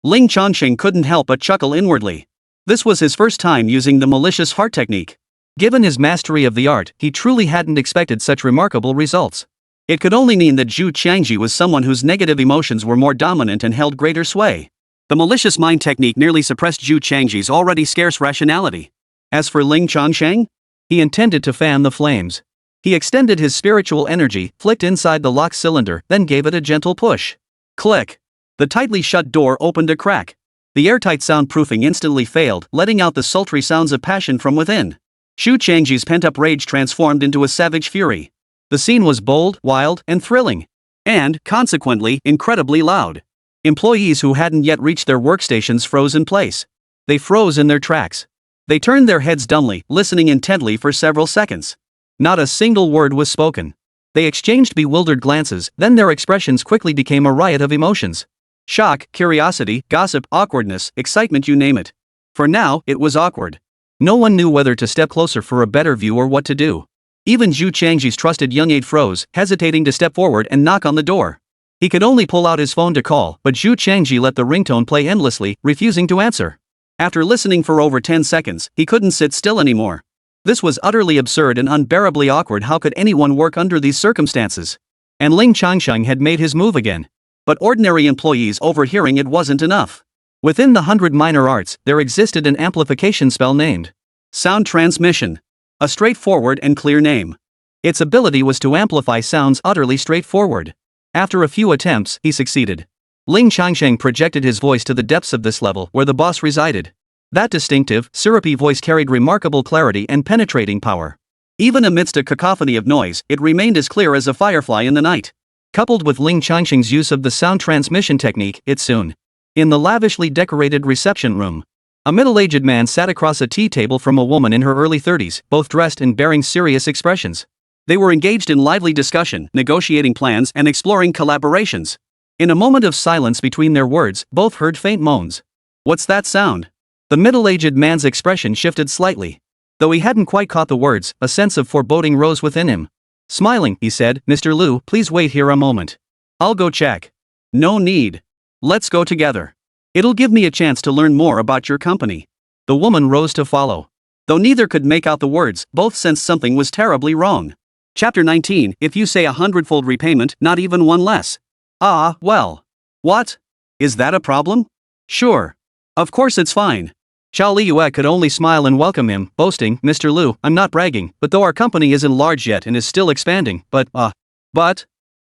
Ling Changsheng couldn't help but chuckle inwardly. This was his first time using the malicious heart technique. Given his mastery of the art, he truly hadn't expected such remarkable results. It could only mean that Zhu Qiangji was someone whose negative emotions were more dominant and held greater sway. The malicious mind technique nearly suppressed Zhu Qiangji's already scarce rationality. As for Ling Changsheng, he intended to fan the flames. He extended his spiritual energy, flicked inside the lock cylinder, then gave it a gentle push. Click! The tightly shut door opened a crack. The airtight soundproofing instantly failed, letting out the sultry sounds of passion from within. Zhu Qiangji's pent-up rage transformed into a savage fury. The scene was bold, wild, and thrilling. And, consequently, incredibly loud. Employees who hadn't yet reached their workstations froze in place. They froze in their tracks. They turned their heads dumbly, listening intently for several seconds. Not a single word was spoken. They exchanged bewildered glances, then their expressions quickly became a riot of emotions. Shock, curiosity, gossip, awkwardness, excitement, you name it. For now, it was awkward. No one knew whether to step closer for a better view or what to do. Even Zhu Qiangji's trusted young aide froze, hesitating to step forward and knock on the door. He could only pull out his phone to call, but Zhu Qiangji let the ringtone play endlessly, refusing to answer. After listening for over 10 seconds, he couldn't sit still anymore. This was utterly absurd and unbearably awkward. How could anyone work under these circumstances? And Ling Changsheng had made his move again. But ordinary employees overhearing it wasn't enough. Within the 100 minor arts, there existed an amplification spell named sound transmission. A straightforward and clear name. Its ability was to amplify sounds utterly straightforward. After a few attempts, he succeeded. Ling Changsheng projected his voice to the depths of this level where the boss resided. That distinctive, syrupy voice carried remarkable clarity and penetrating power. Even amidst a cacophony of noise, it remained as clear as a firefly in the night. Coupled with Ling Changsheng's use of the sound transmission technique, it soon. In the lavishly decorated reception room, a middle-aged man sat across a tea table from a woman in her early 30s, both dressed and bearing serious expressions. They were engaged in lively discussion, negotiating plans, and exploring collaborations. In a moment of silence between their words, both heard faint moans. What's that sound? The middle-aged man's expression shifted slightly. Though he hadn't quite caught the words, a sense of foreboding rose within him. Smiling, he said, "Mr. Liu, please wait here a moment. I'll go check." "No need. Let's go together. It'll give me a chance to learn more about your company." The woman rose to follow. Though neither could make out the words, both sensed something was terribly wrong. Chapter 19, if you say 100-fold repayment, not even one less. Ah, well. What? Is that a problem? Sure. Of course it's fine. Xinyue could only smile and welcome him, boasting, "Mr. Liu, I'm not bragging, but though our company isn't large yet and is still expanding, but.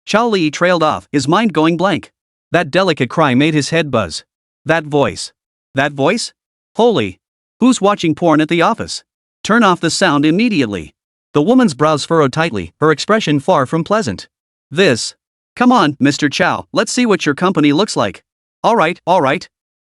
Xinyue trailed off, his mind going blank. That delicate cry made his head buzz. That voice. That voice? Holy. Who's watching porn at the office? Turn off the sound immediately. The woman's brows furrowed tightly, her expression far from pleasant. This. Come on, Mr. Chow, let's see what your company looks like. All right.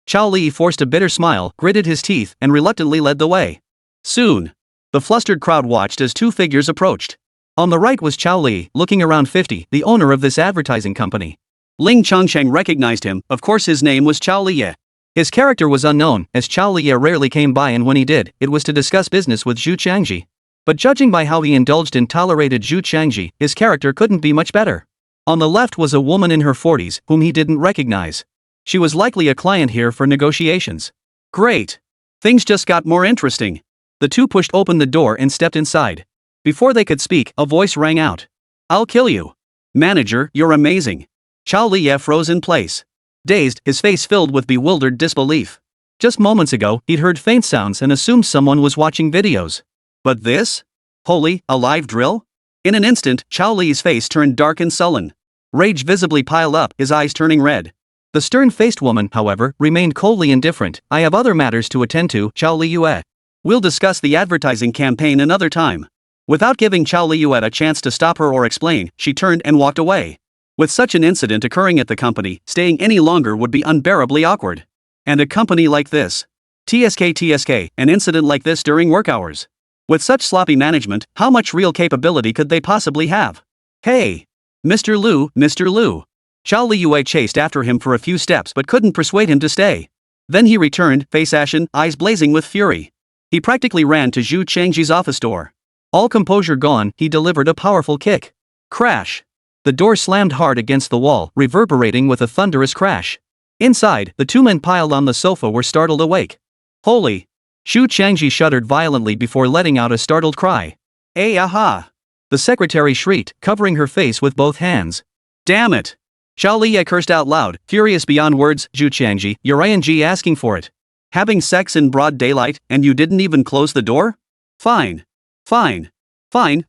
Xinyue forced a bitter smile, gritted his teeth, and reluctantly led the way. Soon. The flustered crowd watched as two figures approached. On the right was Xinyue, looking around 50, the owner of this advertising company. Ling Changsheng recognized him, of course his name was Xinyue. His character was unknown, as Xinyue rarely came by, and when he did, it was to discuss business with Zhu Qiangji. But judging by how he indulged and tolerated Zhu Qiangji, his character couldn't be much better. On the left was a woman in her 40s, whom he didn't recognize. She was likely a client here for negotiations. Great. Things just got more interesting. The two pushed open the door and stepped inside. Before they could speak, a voice rang out. "I'll kill you. Manager, you're amazing." Xinyue froze in place. Dazed, his face filled with bewildered disbelief. Just moments ago, he'd heard faint sounds and assumed someone was watching videos. But this? Holy, a live drill? In an instant, Xinyue's face turned dark and sullen. Rage visibly piled up, his eyes turning red. The stern-faced woman, however, remained coldly indifferent. "I have other matters to attend to, Xinyue. We'll discuss the advertising campaign another time." Without giving Xinyue a chance to stop her or explain, she turned and walked away. With such an incident occurring at the company, staying any longer would be unbearably awkward. And a company like this. TSK, an incident like this during work hours. With such sloppy management, how much real capability could they possibly have? Hey! Mr. Liu. Xinyue chased after him for a few steps but couldn't persuade him to stay. Then he returned, face ashen, eyes blazing with fury. He practically ran to Zhu Qiangji's office door. All composure gone, he delivered a powerful kick. Crash! The door slammed hard against the wall, reverberating with a thunderous crash. Inside, the two men piled on the sofa were startled awake. Holy! Zhu Qiangji shuddered violently before letting out a startled cry. "Aha!" The secretary shrieked, covering her face with both hands. Damn it! Xiao Liye cursed out loud, furious beyond words. Zhu Changji, you're asking for it. Having sex in broad daylight, and you didn't even close the door? Fine. Fine. Fine.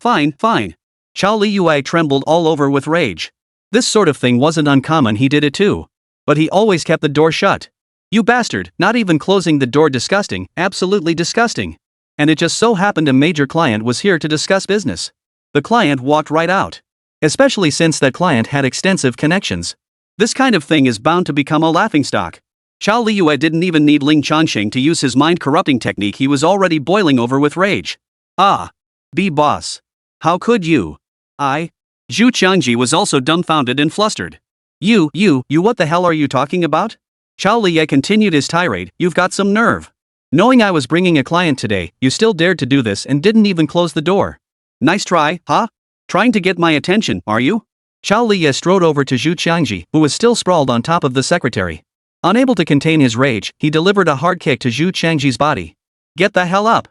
Xiao Liyue trembled all over with rage. This sort of thing wasn't uncommon, he did it too. But he always kept the door shut. You bastard, not even closing the door, disgusting, absolutely disgusting. And it just so happened a major client was here to discuss business. The client walked right out. Especially since that client had extensive connections. This kind of thing is bound to become a laughingstock. Xiao Liyue didn't even need Ling Changsheng to use his mind-corrupting technique, he was already boiling over with rage. Ah. B boss. How could you? Zhu Qiangji was also dumbfounded and flustered. You what the hell are you talking about? Xiao Liye continued his tirade, you've got some nerve. Knowing I was bringing a client today, you still dared to do this and didn't even close the door. Nice try, huh? Trying to get my attention, are you? Xiao Liye strode over to Zhu Qiangji, who was still sprawled on top of the secretary. Unable to contain his rage, he delivered a hard kick to Zhu Qiangji's body. Get the hell up!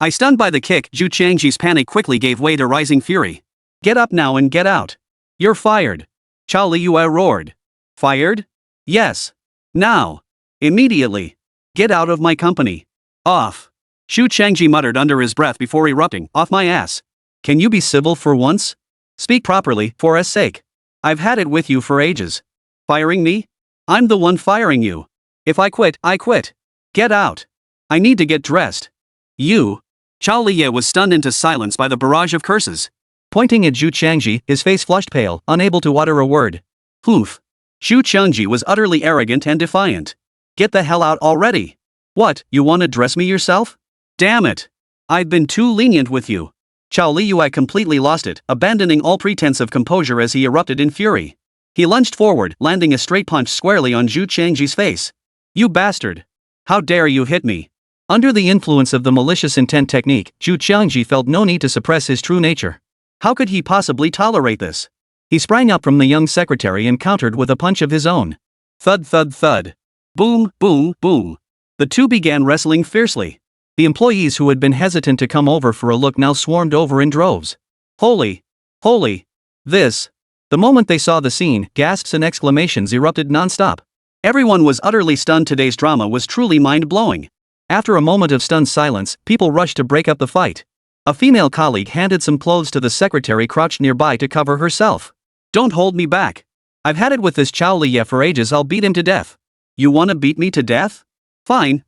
Stunned by the kick, Zhu Qiangji's panic quickly gave way to rising fury. Get up now and get out. You're fired. Xiao Liyue roared. Fired? Yes. Now. Immediately. Get out of my company. Off. Zhu Qiangji muttered under his breath before erupting, off my ass. Can you be civil for once? Speak properly, for s sake. I've had it with you for ages. Firing me? I'm the one firing you. If I quit, I quit. Get out. I need to get dressed. You. Xiao Liye was stunned into silence by the barrage of curses. Pointing at Zhu Qiangji, his face flushed pale, unable to utter a word. Humph. Zhu Qiangji was utterly arrogant and defiant. Get the hell out already. What, you wanna dress me yourself? Damn it. I've been too lenient with you. Xiao Liyue completely lost it, abandoning all pretense of composure as he erupted in fury. He lunged forward, landing a straight punch squarely on Zhu Qiangji's face. You bastard. How dare you hit me? Under the influence of the malicious intent technique, Zhu Qiangji felt no need to suppress his true nature. How could he possibly tolerate this? He sprang up from the young secretary and countered with a punch of his own. Thud thud thud. Boom, boom, boom. The two began wrestling fiercely. The employees who had been hesitant to come over for a look now swarmed over in droves. Holy! Holy! This! The moment they saw the scene, gasps and exclamations erupted non-stop. Everyone was utterly stunned. Today's drama was truly mind-blowing. After a moment of stunned silence, people rushed to break up the fight. A female colleague handed some clothes to the secretary crouched nearby to cover herself. Don't hold me back. I've had it with this Xiao Liye for ages, I'll beat him to death. You wanna beat me to death? Fine.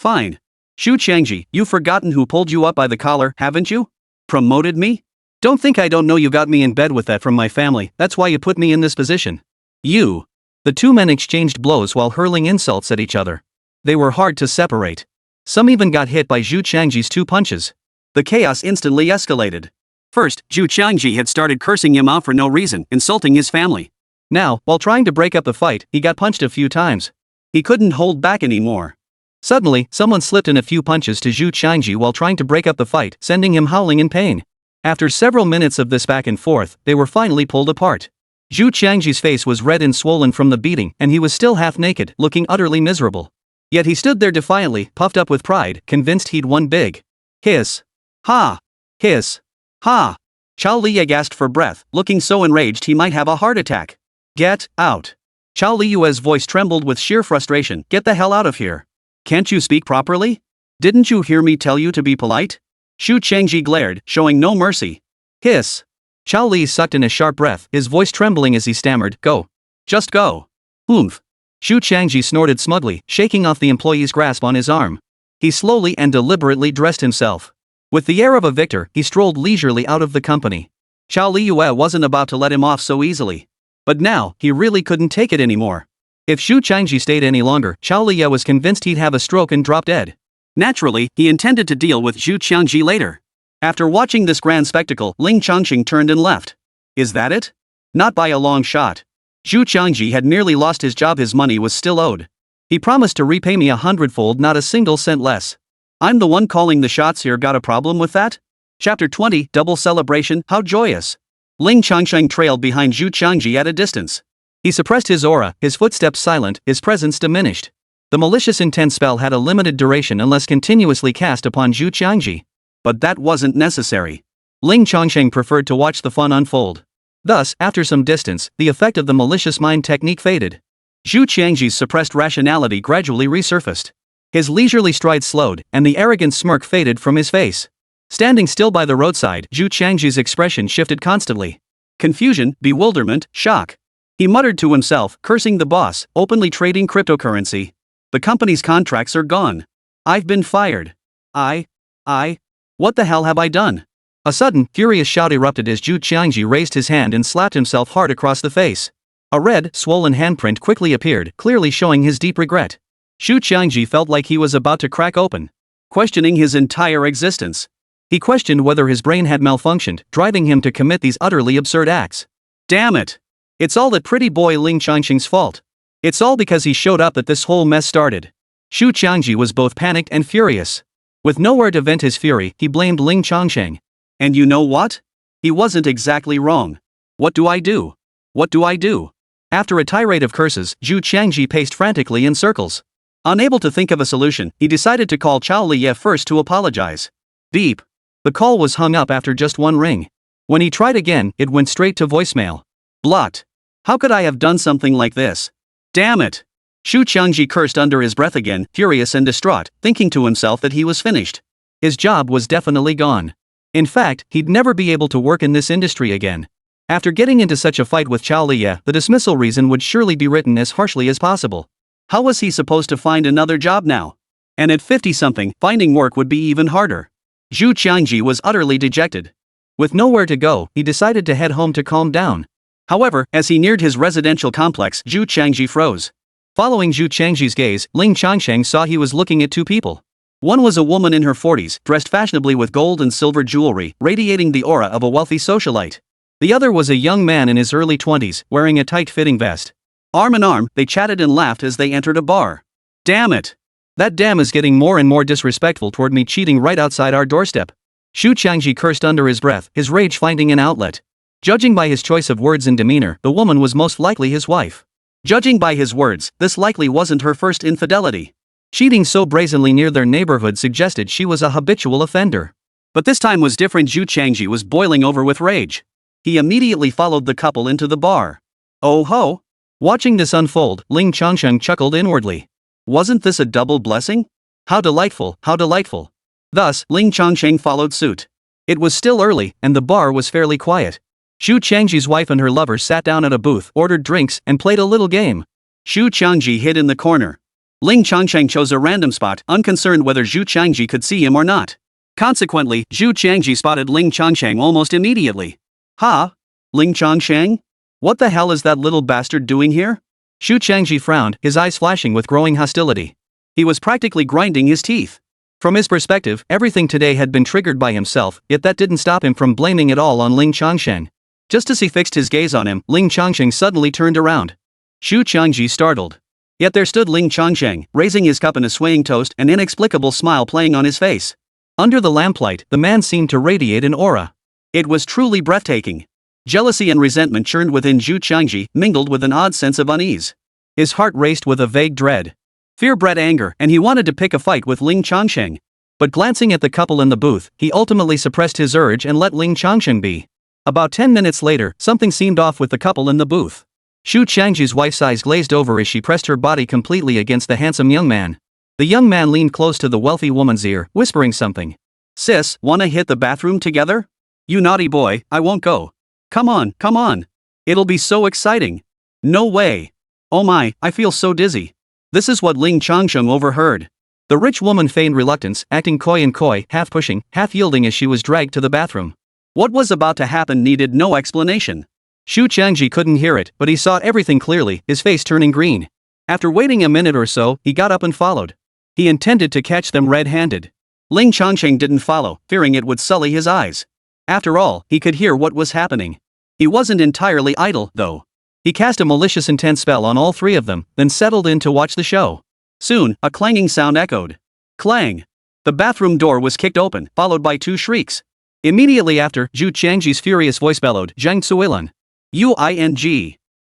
Zhu Qiangji, you've forgotten who pulled you up by the collar, haven't you? Promoted me? Don't think I don't know you got me in bed with that from my family, that's why you put me in this position. You. The two men exchanged blows while hurling insults at each other. They were hard to separate. Some even got hit by Zhu Qiangji's two punches. The chaos instantly escalated. First, Zhu Qiangji had started cursing him out for no reason, insulting his family. Now, while trying to break up the fight, he got punched a few times. He couldn't hold back anymore. Suddenly, someone slipped in a few punches to Zhu Qiangji while trying to break up the fight, sending him howling in pain. After several minutes of this back and forth, they were finally pulled apart. Zhu Qiangji's face was red and swollen from the beating, and he was still half naked, looking utterly miserable. Yet he stood there defiantly, puffed up with pride, convinced he'd won big. Hiss. Ha! Hiss. Ha! Xiao Liye gasped for breath, looking so enraged he might have a heart attack. Get out. Xiao Liyue's voice trembled with sheer frustration. Get the hell out of here. Can't you speak properly? Didn't you hear me tell you to be polite? Zhu Qiangji glared, showing no mercy. Hiss. Xiao Li sucked in a sharp breath, his voice trembling as he stammered, Go. Just go. Oomph. Zhu Qiangji snorted smugly, shaking off the employee's grasp on his arm. He slowly and deliberately dressed himself. With the air of a victor, he strolled leisurely out of the company. Xiao Liyue wasn't about to let him off so easily. But now, he really couldn't take it anymore. If Zhu Qiangji stayed any longer, Xiao Liye was convinced he'd have a stroke and drop dead. Naturally, he intended to deal with Zhu Qiangji later. After watching this grand spectacle, Ling Changsheng turned and left. Is that it? Not by a long shot. Zhu Qiangji had nearly lost his job, his money was still owed. He promised to repay me 100-fold, not a single cent less. I'm the one calling the shots here, got a problem with that? Chapter 20, Double Celebration, how joyous. Ling Changsheng trailed behind Zhu Qiangji at a distance. He suppressed his aura, his footsteps silent, his presence diminished. The malicious intent spell had a limited duration unless continuously cast upon Zhu Qiangji. But that wasn't necessary. Ling Changsheng preferred to watch the fun unfold. Thus, after some distance, the effect of the malicious mind technique faded. Zhu Qiangji's suppressed rationality gradually resurfaced. His leisurely stride slowed, and the arrogant smirk faded from his face. Standing still by the roadside, Zhu Qiangji's expression shifted constantly. Confusion, bewilderment, shock. He muttered to himself, cursing the boss, openly trading cryptocurrency. The company's contracts are gone. I've been fired. What the hell have I done? A sudden, furious shout erupted as Zhu Qiangji raised his hand and slapped himself hard across the face. A red, swollen handprint quickly appeared, clearly showing his deep regret. Zhu Qiangji felt like he was about to crack open, questioning his entire existence. He questioned whether his brain had malfunctioned, driving him to commit these utterly absurd acts. Damn it! It's all that pretty boy Ling Changsheng's fault. It's all because he showed up that this whole mess started. Zhu Qiangji was both panicked and furious. With nowhere to vent his fury, he blamed Ling Changsheng. And you know what? He wasn't exactly wrong. What do I do? What do I do? After a tirade of curses, Zhu Qiangji paced frantically in circles. Unable to think of a solution, he decided to call Chao Liye first to apologize. Beep. The call was hung up after just one ring. When he tried again, it went straight to voicemail. Blocked. How could I have done something like this? Damn it! Zhu Qiangji cursed under his breath again, furious and distraught, thinking to himself that he was finished. His job was definitely gone. In fact, he'd never be able to work in this industry again. After getting into such a fight with Chao Liye, the dismissal reason would surely be written as harshly as possible. How was he supposed to find another job now? And at 50-something, finding work would be even harder. Zhu Qiangji was utterly dejected. With nowhere to go, he decided to head home to calm down. However, as he neared his residential complex, Zhu Qiangji froze. Following Zhu Qiangji's gaze, Ling Changsheng saw he was looking at two people. One was a woman in her 40s, dressed fashionably with gold and silver jewelry, radiating the aura of a wealthy socialite. The other was a young man in his early 20s, wearing a tight-fitting vest. Arm in arm, they chatted and laughed as they entered a bar. Damn it! That dam is getting more and more disrespectful toward me, cheating right outside our doorstep. Zhu Qiangji cursed under his breath, his rage finding an outlet. Judging by his choice of words and demeanor, the woman was most likely his wife. Judging by his words, this likely wasn't her first infidelity. Cheating so brazenly near their neighborhood suggested she was a habitual offender. But this time was different. Zhu Qiangji was boiling over with rage. He immediately followed the couple into the bar. Oh ho! Watching this unfold, Ling Changsheng chuckled inwardly. Wasn't this a double blessing? How delightful, how delightful. Thus, Ling Changsheng followed suit. It was still early, and the bar was fairly quiet. Zhu Qiangji's wife and her lover sat down at a booth, ordered drinks, and played a little game. Zhu Qiangji hid in the corner. Ling Changsheng chose a random spot, unconcerned whether Zhu Qiangji could see him or not. Consequently, Zhu Qiangji spotted Ling Changsheng almost immediately. Ha? Ling Changsheng? What the hell is that little bastard doing here? Zhu Qiangji frowned, his eyes flashing with growing hostility. He was practically grinding his teeth. From his perspective, everything today had been triggered by himself, yet that didn't stop him from blaming it all on Ling Changsheng. Just as he fixed his gaze on him, Ling Changsheng suddenly turned around. Zhu Qiangji startled. Yet there stood Ling Changsheng, raising his cup in a swaying toast, an inexplicable smile playing on his face. Under the lamplight, the man seemed to radiate an aura. It was truly breathtaking. Jealousy and resentment churned within Zhu Qiangji, mingled with an odd sense of unease. His heart raced with a vague dread. Fear bred anger, and he wanted to pick a fight with Ling Changsheng. But glancing at the couple in the booth, he ultimately suppressed his urge and let Ling Changsheng be. About 10 minutes later, something seemed off with the couple in the booth. Zhu Qiangji's wife's eyes glazed over as she pressed her body completely against the handsome young man. The young man leaned close to the wealthy woman's ear, whispering something. Sis, wanna hit the bathroom together? You naughty boy, I won't go. Come on, come on. It'll be so exciting. No way. Oh my, I feel so dizzy. This is what Ling Changsheng overheard. The rich woman feigned reluctance, acting coy and coy, half pushing, half yielding as she was dragged to the bathroom. What was about to happen needed no explanation. Zhu Qiangji couldn't hear it, but he saw everything clearly, his face turning green. After waiting a minute or so, he got up and followed. He intended to catch them red-handed. Ling Changsheng didn't follow, fearing it would sully his eyes. After all, he could hear what was happening. He wasn't entirely idle, though. He cast a malicious intent spell on all three of them, then settled in to watch the show. Soon, a clanging sound echoed. Clang! The bathroom door was kicked open, followed by two shrieks. Immediately after, Zhu Qiangji's furious voice bellowed, Zhang Tsuilan. You!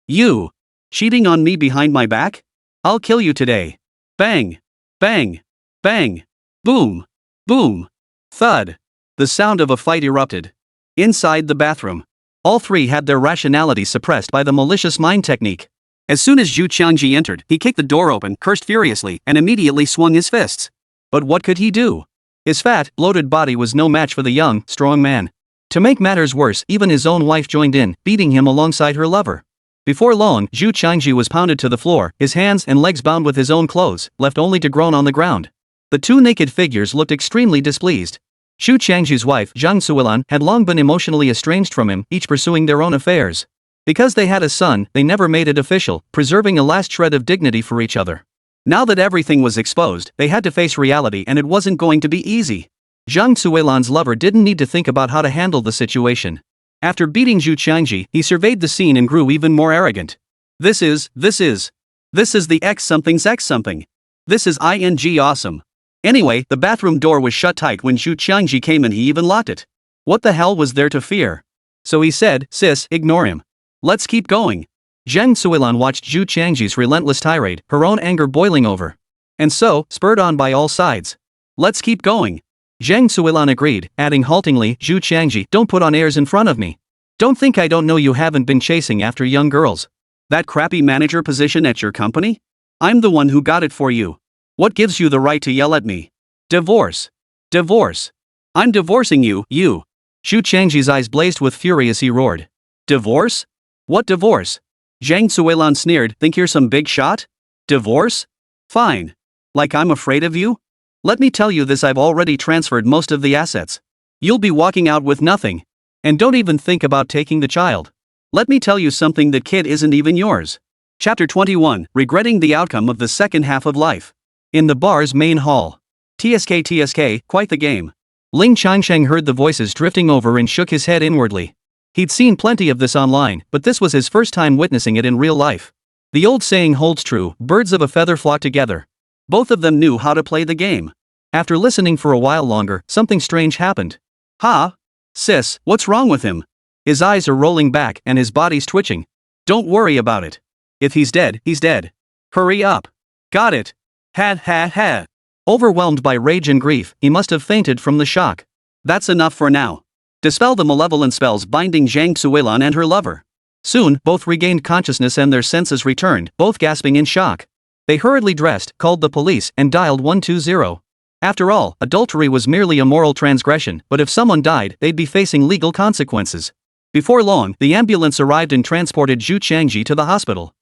You! Cheating on me behind my back? I'll kill you today. Bang! Bang! Bang! Boom! Boom! Thud! The sound of a fight erupted. Inside the bathroom, all three had their rationality suppressed by the malicious mind technique. As soon as Zhu Qiangji entered, he kicked the door open, cursed furiously, and immediately swung his fists. But what could he do? His fat, bloated body was no match for the young, strong man. To make matters worse, even his own wife joined in, beating him alongside her lover. Before long, Zhu Qiangji was pounded to the floor, his hands and legs bound with his own clothes, left only to groan on the ground. The two naked figures looked extremely displeased. Zhu Qiangji's wife, Zhang Suilan, had long been emotionally estranged from him, each pursuing their own affairs. Because they had a son, they never made it official, preserving a last shred of dignity for each other. Now that everything was exposed, they had to face reality, and it wasn't going to be easy. Zhang Suilan's lover didn't need to think about how to handle the situation. After beating Zhu Qiangji, he surveyed the scene and grew even more arrogant. This is the X something's X something. This is ing awesome. Anyway, the bathroom door was shut tight when Zhu Qiangji came and he even locked it. What the hell was there to fear? So he said, "Sis, ignore him. Let's keep going." Zhang Suilan watched Zhu Qiangji's relentless tirade, her own anger boiling over. And so, spurred on by all sides, "Let's keep going." Zhang Suilan agreed, adding haltingly, "Zhu Qiangji, don't put on airs in front of me. Don't think I don't know you haven't been chasing after young girls. That crappy manager position at your company? I'm the one who got it for you. What gives you the right to yell at me? Divorce. Divorce. I'm divorcing you, you." Zhu Qiangji's eyes blazed with fury as he roared. "Divorce? What divorce?" Zhang Suilan sneered, "Think you're some big shot? Divorce? Fine. Like I'm afraid of you? Let me tell you this, I've already transferred most of the assets. You'll be walking out with nothing. And don't even think about taking the child. Let me tell you something, the kid isn't even yours." Chapter 21, Regretting the Outcome of the Second Half of Life. In the bar's main hall. TSK, quite the game. Ling Changsheng heard the voices drifting over and shook his head inwardly. He'd seen plenty of this online, but this was his first time witnessing it in real life. The old saying holds true, birds of a feather flock together. Both of them knew how to play the game. After listening for a while longer, something strange happened. "Ha? Sis, what's wrong with him? His eyes are rolling back and his body's twitching. Don't worry about it. If he's dead, he's dead. Hurry up. Got it. Ha. Overwhelmed by rage and grief, he must have fainted from the shock. That's enough for now. Dispel the malevolent spells binding Zhang Suilan and her lover. Soon, both regained consciousness and their senses returned, both gasping in shock. They hurriedly dressed, called the police, and dialed 120. After all, adultery was merely a moral transgression, but if someone died, they'd be facing legal consequences. Before long, the ambulance arrived and transported Zhu Qiangji to the hospital.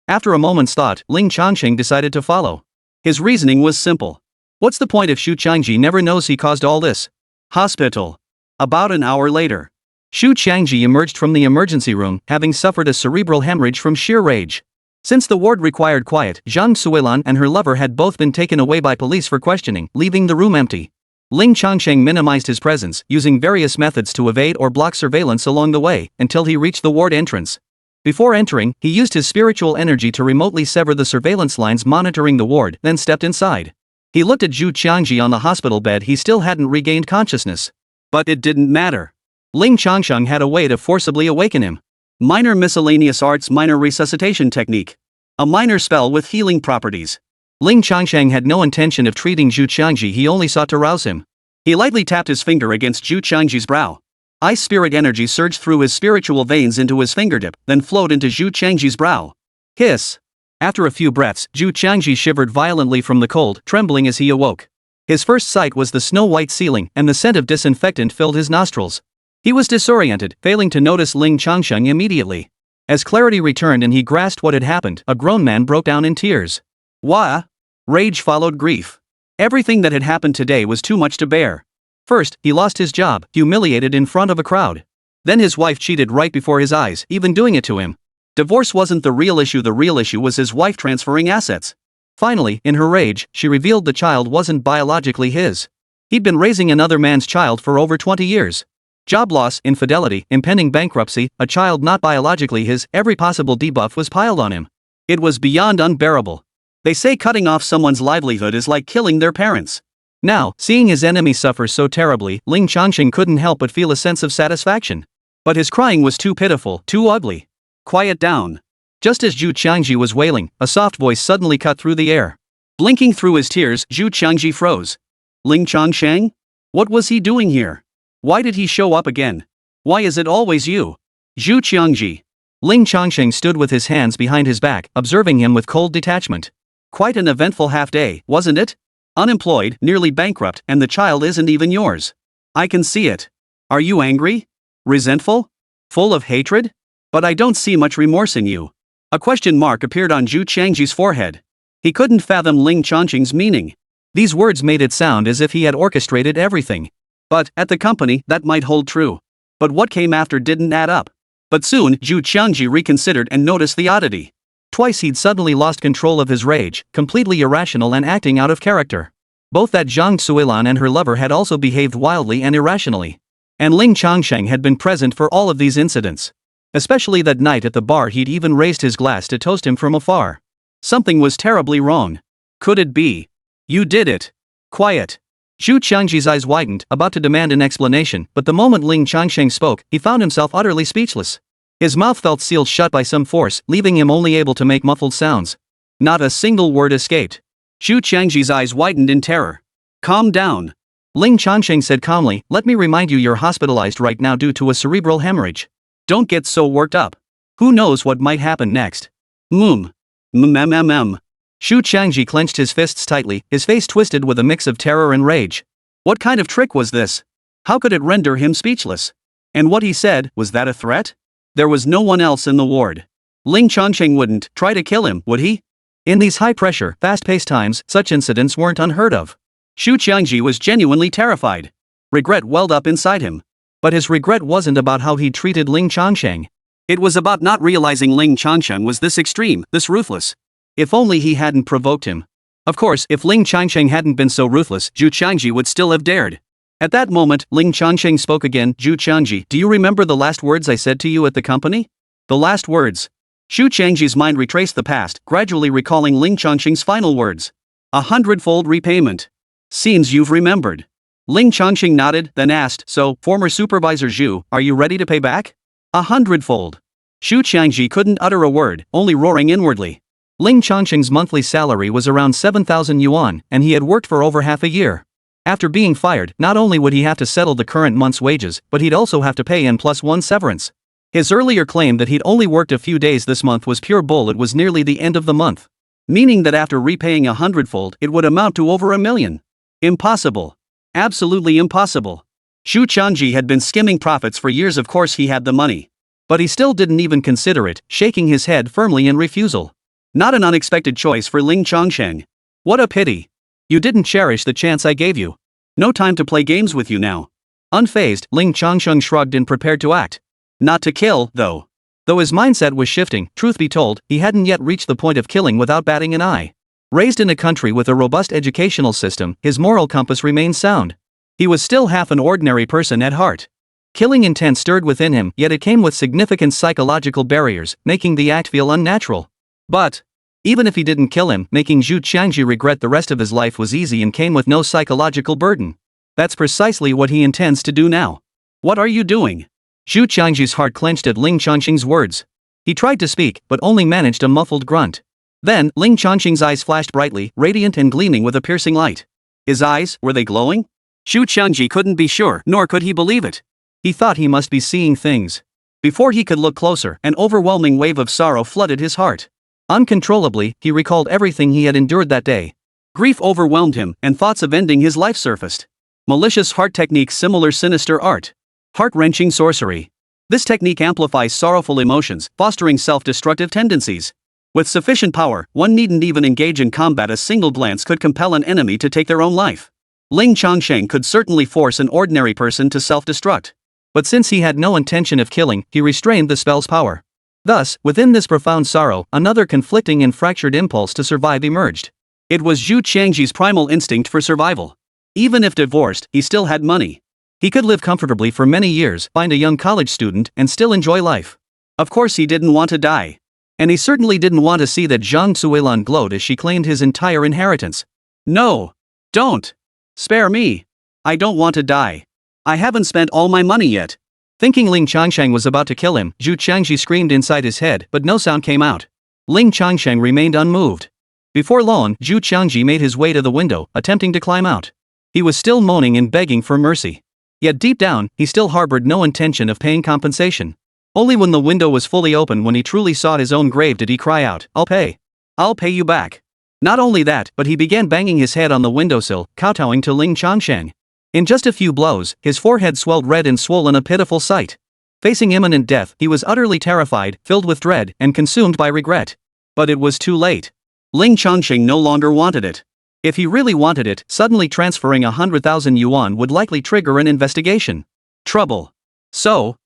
After a moment's thought, Ling Changsheng decided to follow. His reasoning was simple. What's the point if Zhu Qiangji never knows he caused all this? Hospital. About an hour later, Zhu Qiangji emerged from the emergency room, having suffered a cerebral hemorrhage from sheer rage. Since the ward required quiet, Zhang Suilan and her lover had both been taken away by police for questioning, leaving the room empty. Ling Changsheng minimized his presence, using various methods to evade or block surveillance along the way, until he reached the ward entrance. Before entering, he used his spiritual energy to remotely sever the surveillance lines monitoring the ward, then stepped inside. He looked at Zhu Qiangji on the hospital bed. He still hadn't regained consciousness. But it didn't matter. Ling Changsheng had a way to forcibly awaken him. Minor miscellaneous arts, minor resuscitation technique. A minor spell with healing properties. Ling Changsheng had no intention of treating Zhu Qiangji, he only sought to rouse him. He lightly tapped his finger against Zhu Qiangji's brow. Ice spirit energy surged through his spiritual veins into his fingertip, then flowed into Zhu Qiangji's brow. Hiss. After a few breaths, Zhu Qiangji shivered violently from the cold, trembling as he awoke. His first sight was the snow-white ceiling, and the scent of disinfectant filled his nostrils. He was disoriented, failing to notice Ling Changsheng immediately. As clarity returned and he grasped what had happened, a grown man broke down in tears. Wah! Rage followed grief. Everything that had happened today was too much to bear. First, he lost his job, humiliated in front of a crowd. Then his wife cheated right before his eyes, even doing it to him. Divorce wasn't the real issue was his wife transferring assets. Finally, in her rage, she revealed the child wasn't biologically his. He'd been raising another man's child for over 20 years. Job loss, infidelity, impending bankruptcy, a child not biologically his, every possible debuff was piled on him. It was beyond unbearable. They say cutting off someone's livelihood is like killing their parents. Now, seeing his enemy suffer so terribly, Ling Changsheng couldn't help but feel a sense of satisfaction. But his crying was too pitiful, too ugly. Quiet down. Just as Zhu Qiangji was wailing, a soft voice suddenly cut through the air. Blinking through his tears, Zhu Qiangji froze. Ling Changsheng? What was he doing here? Why did he show up again? Why is it always you? Zhu Qiangji. Ling Changsheng stood with his hands behind his back, observing him with cold detachment. Quite an eventful half-day, wasn't it? Unemployed, nearly bankrupt, and the child isn't even yours. I can see it. Are you angry? Resentful? Full of hatred? But I don't see much remorse in you. A question mark appeared on Zhu Qiangji's forehead. He couldn't fathom Ling Changsheng's meaning. These words made it sound as if he had orchestrated everything. But, at the company, that might hold true. But what came after didn't add up. But soon, Zhu Qiangji reconsidered and noticed the oddity. Twice he'd suddenly lost control of his rage, completely irrational and acting out of character. Both that Zhang Zuilan and her lover had also behaved wildly and irrationally. And Ling Changsheng had been present for all of these incidents. Especially that night at the bar, he'd even raised his glass to toast him from afar. Something was terribly wrong. Could it be? You did it. Quiet. Zhu Qiangji's eyes widened, about to demand an explanation, but the moment Ling Changsheng spoke, he found himself utterly speechless. His mouth felt sealed shut by some force, leaving him only able to make muffled sounds. Not a single word escaped. Zhu Qiangji's eyes widened in terror. Calm down. Ling Changsheng said calmly, let me remind you, you're hospitalized right now due to a cerebral hemorrhage. Don't get so worked up. Who knows what might happen next? Zhu Qiangji clenched his fists tightly, his face twisted with a mix of terror and rage. What kind of trick was this? How could it render him speechless? And what he said, was that a threat? There was no one else in the ward. Ling Changsheng wouldn't try to kill him, would he? In these high-pressure, fast-paced times, such incidents weren't unheard of. Zhu Qiangji was genuinely terrified. Regret welled up inside him. But his regret wasn't about how he'd treated Ling Changsheng. It was about not realizing Ling Changsheng was this extreme, this ruthless. If only he hadn't provoked him. Of course, if Ling Changsheng hadn't been so ruthless, Zhu Qiangji would still have dared. At that moment, Ling Changsheng spoke again. Zhu Qiangji, do you remember the last words I said to you at the company? The last words. Zhu Qiangji's mind retraced the past, gradually recalling Ling Changsheng's final words. 100-fold repayment. Seems you've remembered. Ling Changsheng nodded, then asked, so, former supervisor Zhu, are you ready to pay back? 100-fold. Zhu Qiangji couldn't utter a word, only roaring inwardly. Ling Changsheng's monthly salary was around 7,000 yuan, and he had worked for over half a year. After being fired, not only would he have to settle the current month's wages, but he'd also have to pay N+1 severance. His earlier claim that he'd only worked a few days this month was pure bull. It was nearly the end of the month. Meaning that after repaying 100-fold, it would amount to over 1 million. Impossible. Absolutely impossible. Zhu Qiangji had been skimming profits for years. Of course he had the money. But he still didn't even consider it, shaking his head firmly in refusal. Not an unexpected choice for Ling Changsheng. What a pity. You didn't cherish the chance I gave you. No time to play games with you now. Unfazed, Ling Changsheng shrugged and prepared to act. Not to kill, though. Though his mindset was shifting, truth be told, he hadn't yet reached the point of killing without batting an eye. Raised in a country with a robust educational system, his moral compass remained sound. He was still half an ordinary person at heart. Killing intent stirred within him, yet it came with significant psychological barriers, making the act feel unnatural. But, even if he didn't kill him, making Zhu Qiangji regret the rest of his life was easy and came with no psychological burden. That's precisely what he intends to do now. What are you doing? Zhu Qiangji's heart clenched at Ling Changsheng's words. He tried to speak, but only managed a muffled grunt. Then, Ling Changsheng's eyes flashed brightly, radiant and gleaming with a piercing light. His eyes, were they glowing? Zhu Qiangji couldn't be sure, nor could he believe it. He thought he must be seeing things. Before he could look closer, an overwhelming wave of sorrow flooded his heart. Uncontrollably, he recalled everything he had endured that day. Grief overwhelmed him, and thoughts of ending his life surfaced. Malicious heart techniques, similar sinister art. Heart-wrenching sorcery. This technique amplifies sorrowful emotions, fostering self-destructive tendencies. With sufficient power, one needn't even engage in combat. A single glance could compel an enemy to take their own life. Ling Changsheng could certainly force an ordinary person to self-destruct. But since he had no intention of killing, he restrained the spell's power. Thus, within this profound sorrow, another conflicting and fractured impulse to survive emerged. It was Zhu Qiangji's primal instinct for survival. Even if divorced, he still had money. He could live comfortably for many years, find a young college student, and still enjoy life. Of course he didn't want to die. And he certainly didn't want to see that Zhang Zuilan glowed as she claimed his entire inheritance. No. Don't. Spare me. I don't want to die. I haven't spent all my money yet. Thinking Ling Changsheng was about to kill him, Zhu Qiangji screamed inside his head, but no sound came out. Ling Changsheng remained unmoved. Before long, Zhu Qiangji made his way to the window, attempting to climb out. He was still moaning and begging for mercy. Yet deep down, he still harbored no intention of paying compensation. Only when the window was fully open when he truly saw his own grave did he cry out, "I'll pay. I'll pay you back." Not only that, but he began banging his head on the windowsill, kowtowing to Ling Changsheng. In just a few blows, his forehead swelled red and swollen, a pitiful sight. Facing imminent death, he was utterly terrified, filled with dread, and consumed by regret. But it was too late. Ling Changsheng no longer wanted it. If he really wanted it, suddenly transferring 100,000 yuan would likely trigger an investigation. Trouble. So,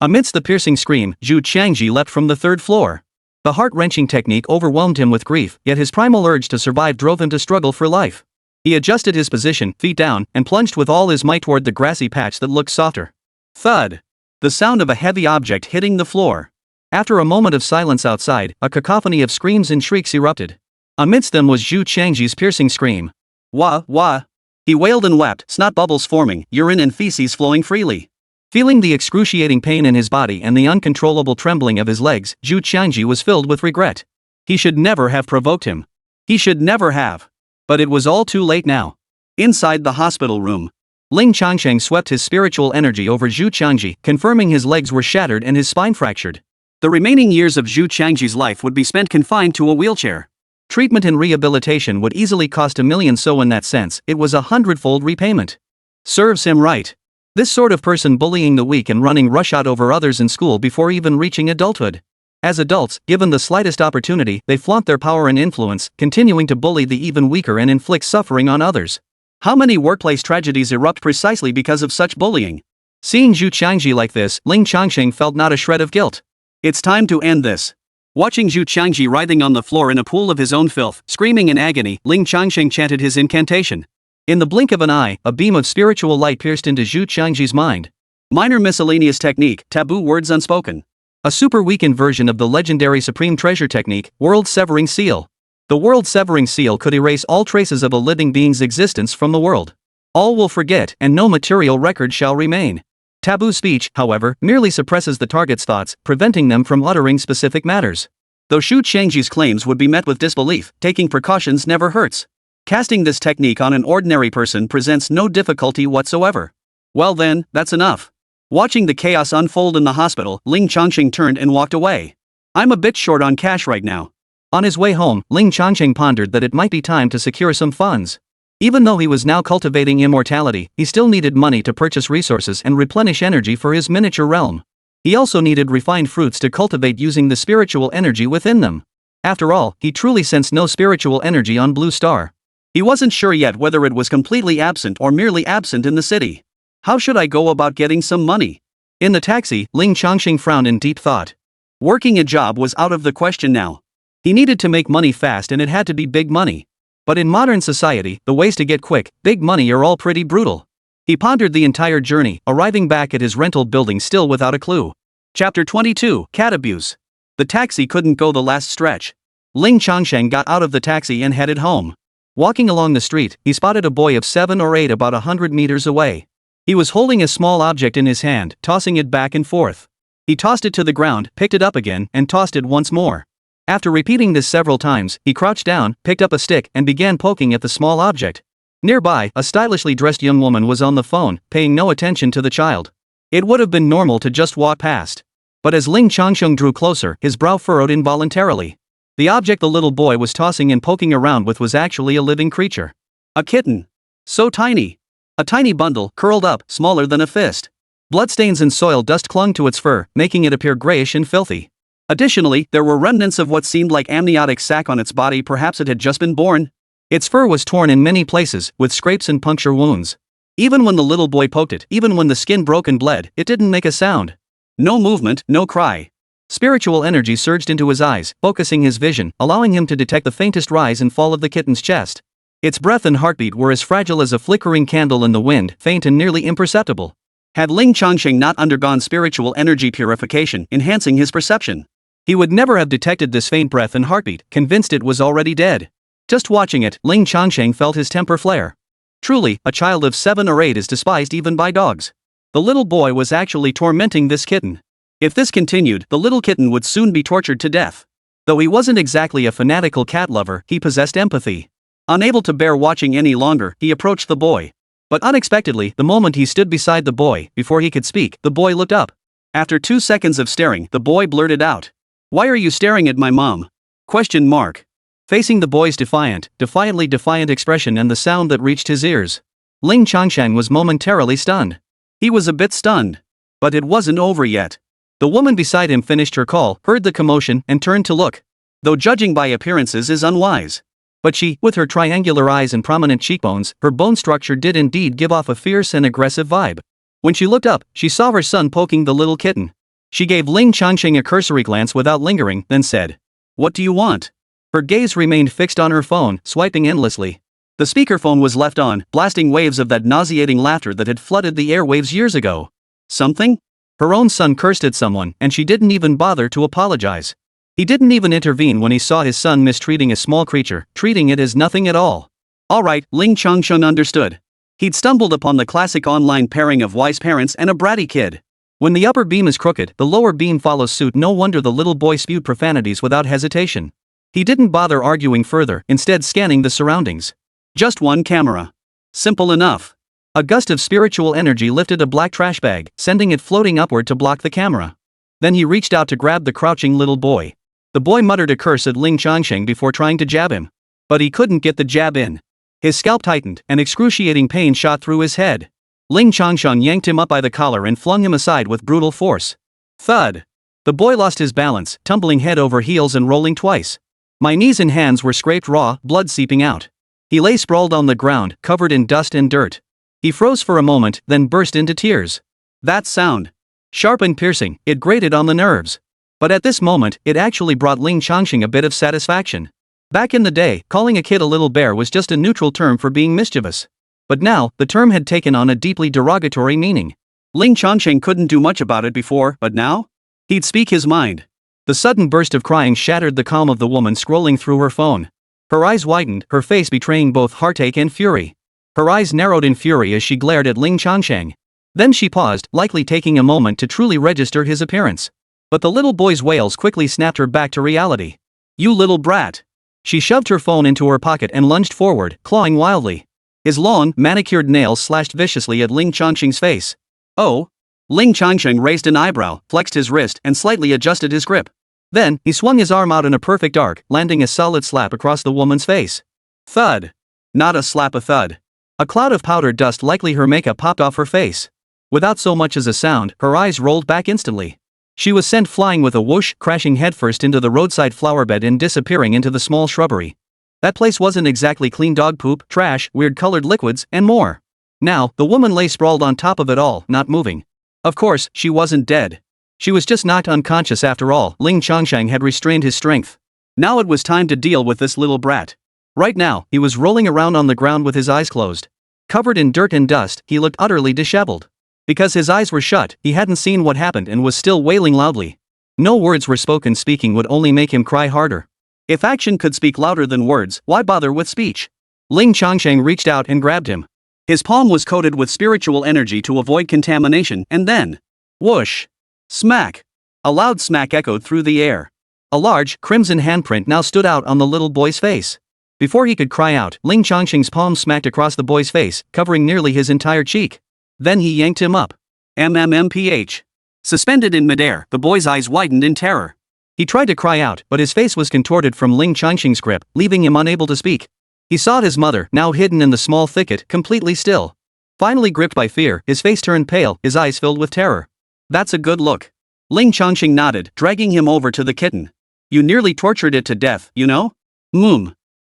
amidst the piercing scream, Zhu Qiangji leapt from the third floor. The heart-wrenching technique overwhelmed him with grief, yet his primal urge to survive drove him to struggle for life. He adjusted his position, feet down, and plunged with all his might toward the grassy patch that looked softer. Thud! The sound of a heavy object hitting the floor. After a moment of silence outside, a cacophony of screams and shrieks erupted. Amidst them was Zhu Qiangji's piercing scream. Wah, wah! He wailed and wept, snot bubbles forming, urine and feces flowing freely. Feeling the excruciating pain in his body and the uncontrollable trembling of his legs, Zhu Qiangji was filled with regret. He should never have provoked him. He should never have. But it was all too late now. Inside the hospital room, Ling Changsheng swept his spiritual energy over Zhu Qiangji, confirming his legs were shattered and his spine fractured. The remaining years of Zhu Qiangji's life would be spent confined to a wheelchair. Treatment and rehabilitation would easily cost 1 million, so in that sense, it was a 100-fold repayment. Serves him right. This sort of person bullying the weak and running roughshod over others in school before even reaching adulthood. As adults, given the slightest opportunity, they flaunt their power and influence, continuing to bully the even weaker and inflict suffering on others. How many workplace tragedies erupt precisely because of such bullying? Seeing Zhu Qiangji like this, Ling Changsheng felt not a shred of guilt. It's time to end this. Watching Zhu Qiangji writhing on the floor in a pool of his own filth, screaming in agony, Ling Changsheng chanted his incantation. In the blink of an eye, a beam of spiritual light pierced into Zhu Qiangji's mind. Minor miscellaneous technique, taboo words unspoken. A super-weakened version of the legendary Supreme Treasure technique, World-Severing Seal. The World-Severing Seal could erase all traces of a living being's existence from the world. All will forget, and no material record shall remain. Taboo speech, however, merely suppresses the target's thoughts, preventing them from uttering specific matters. Though Zhu Qiangji's claims would be met with disbelief, taking precautions never hurts. Casting this technique on an ordinary person presents no difficulty whatsoever. Well then, that's enough. Watching the chaos unfold in the hospital, Ling Changsheng turned and walked away. I'm a bit short on cash right now. On his way home, Ling Changsheng pondered that it might be time to secure some funds. Even though he was now cultivating immortality, he still needed money to purchase resources and replenish energy for his miniature realm. He also needed refined fruits to cultivate using the spiritual energy within them. After all, he truly sensed no spiritual energy on Blue Star. He wasn't sure yet whether it was completely absent or merely absent in the city. How should I go about getting some money? In the taxi, Ling Changsheng frowned in deep thought. Working a job was out of the question now. He needed to make money fast, and it had to be big money. But in modern society, the ways to get quick, big money are all pretty brutal. He pondered the entire journey, arriving back at his rental building still without a clue. Chapter 22, Cat Abuse. The taxi couldn't go the last stretch. Ling Changsheng got out of the taxi and headed home. Walking along the street, he spotted a boy of 7 or 8 about 100 meters away. He was holding a small object in his hand, tossing it back and forth. He tossed it to the ground, picked it up again, and tossed it once more. After repeating this several times, he crouched down, picked up a stick, and began poking at the small object. Nearby, a stylishly dressed young woman was on the phone, paying no attention to the child. It would have been normal to just walk past. But as Ling Changsheng drew closer, his brow furrowed involuntarily. The object the little boy was tossing and poking around with was actually a living creature. A kitten. So tiny. A tiny bundle, curled up, smaller than a fist. Bloodstains and soil dust clung to its fur, making it appear grayish and filthy. Additionally, there were remnants of what seemed like amniotic sac on its body. Perhaps it had just been born. Its fur was torn in many places, with scrapes and puncture wounds. Even when the little boy poked it, even when the skin broke and bled, it didn't make a sound. No movement, no cry. Spiritual energy surged into his eyes, focusing his vision, allowing him to detect the faintest rise and fall of the kitten's chest. Its breath and heartbeat were as fragile as a flickering candle in the wind, faint and nearly imperceptible. Had Ling Changsheng not undergone spiritual energy purification, enhancing his perception, he would never have detected this faint breath and heartbeat, convinced it was already dead. Just watching it, Ling Changsheng felt his temper flare. Truly, a child of 7 or 8 is despised even by dogs. The little boy was actually tormenting this kitten. If this continued, the little kitten would soon be tortured to death. Though he wasn't exactly a fanatical cat lover, he possessed empathy. Unable to bear watching any longer, he approached the boy. But unexpectedly, the moment he stood beside the boy, before he could speak, the boy looked up. After 2 seconds of staring, the boy blurted out. "Why are you staring at my mom?" Question mark. Facing the boy's defiantly defiant expression and the sound that reached his ears, Ling Changsheng was momentarily stunned. He was a bit stunned. But it wasn't over yet. The woman beside him finished her call, heard the commotion, and turned to look. Though judging by appearances is unwise. But she, with her triangular eyes and prominent cheekbones, her bone structure did indeed give off a fierce and aggressive vibe. When she looked up, she saw her son poking the little kitten. She gave Ling Changsheng a cursory glance without lingering, then said, "What do you want?" Her gaze remained fixed on her phone, swiping endlessly. The speakerphone was left on, blasting waves of that nauseating laughter that had flooded the airwaves years ago. Something? Her own son cursed at someone, and she didn't even bother to apologize. He didn't even intervene when he saw his son mistreating a small creature, treating it as nothing at all. Alright, Ling Changsheng understood. He'd stumbled upon the classic online pairing of wise parents and a bratty kid. When the upper beam is crooked, the lower beam follows suit. No wonder the little boy spewed profanities without hesitation. He didn't bother arguing further, instead scanning the surroundings. Just one camera. Simple enough. A gust of spiritual energy lifted a black trash bag, sending it floating upward to block the camera. Then he reached out to grab the crouching little boy. The boy muttered a curse at Ling Changsheng before trying to jab him. But he couldn't get the jab in. His scalp tightened, and excruciating pain shot through his head. Ling Changsheng yanked him up by the collar and flung him aside with brutal force. Thud! The boy lost his balance, tumbling head over heels and rolling twice. My knees and hands were scraped raw, blood seeping out. He lay sprawled on the ground, covered in dust and dirt. He froze for a moment, then burst into tears. That sound. Sharp and piercing, it grated on the nerves. But at this moment, it actually brought Ling Changsheng a bit of satisfaction. Back in the day, calling a kid a little bear was just a neutral term for being mischievous. But now, the term had taken on a deeply derogatory meaning. Ling Changsheng couldn't do much about it before, but now? He'd speak his mind. The sudden burst of crying shattered the calm of the woman scrolling through her phone. Her eyes widened, her face betraying both heartache and fury. Her eyes narrowed in fury as she glared at Ling Changsheng. Then she paused, likely taking a moment to truly register his appearance. But the little boy's wails quickly snapped her back to reality. "You little brat!" She shoved her phone into her pocket and lunged forward, clawing wildly. His long, manicured nails slashed viciously at Ling Changsheng's face. "Oh!" Ling Changsheng raised an eyebrow, flexed his wrist, and slightly adjusted his grip. Then, he swung his arm out in a perfect arc, landing a solid slap across the woman's face. Thud! Not a slap, a thud. A cloud of powdered dust, likely her makeup, popped off her face. Without so much as a sound, her eyes rolled back instantly. She was sent flying with a whoosh, crashing headfirst into the roadside flower bed and disappearing into the small shrubbery. That place wasn't exactly clean. Dog poop, trash, weird colored liquids, and more. Now, the woman lay sprawled on top of it all, not moving. Of course, she wasn't dead. She was just knocked unconscious after all. Ling Changsheng had restrained his strength. Now it was time to deal with this little brat. Right now, he was rolling around on the ground with his eyes closed. Covered in dirt and dust, he looked utterly disheveled. Because his eyes were shut, he hadn't seen what happened and was still wailing loudly. No words were spoken. Speaking would only make him cry harder. If action could speak louder than words, why bother with speech? Ling Changsheng reached out and grabbed him. His palm was coated with spiritual energy to avoid contamination, and then... whoosh! Smack! A loud smack echoed through the air. A large, crimson handprint now stood out on the little boy's face. Before he could cry out, Ling Changsheng's palm smacked across the boy's face, covering nearly his entire cheek. Then he yanked him up. MMMPH. Suspended in midair, the boy's eyes widened in terror. He tried to cry out, but his face was contorted from Ling Changsheng's grip, leaving him unable to speak. He sought his mother, now hidden in the small thicket, completely still. Finally gripped by fear, his face turned pale, his eyes filled with terror. That's a good look. Ling Changsheng nodded, dragging him over to the kitten. You nearly tortured it to death, you know?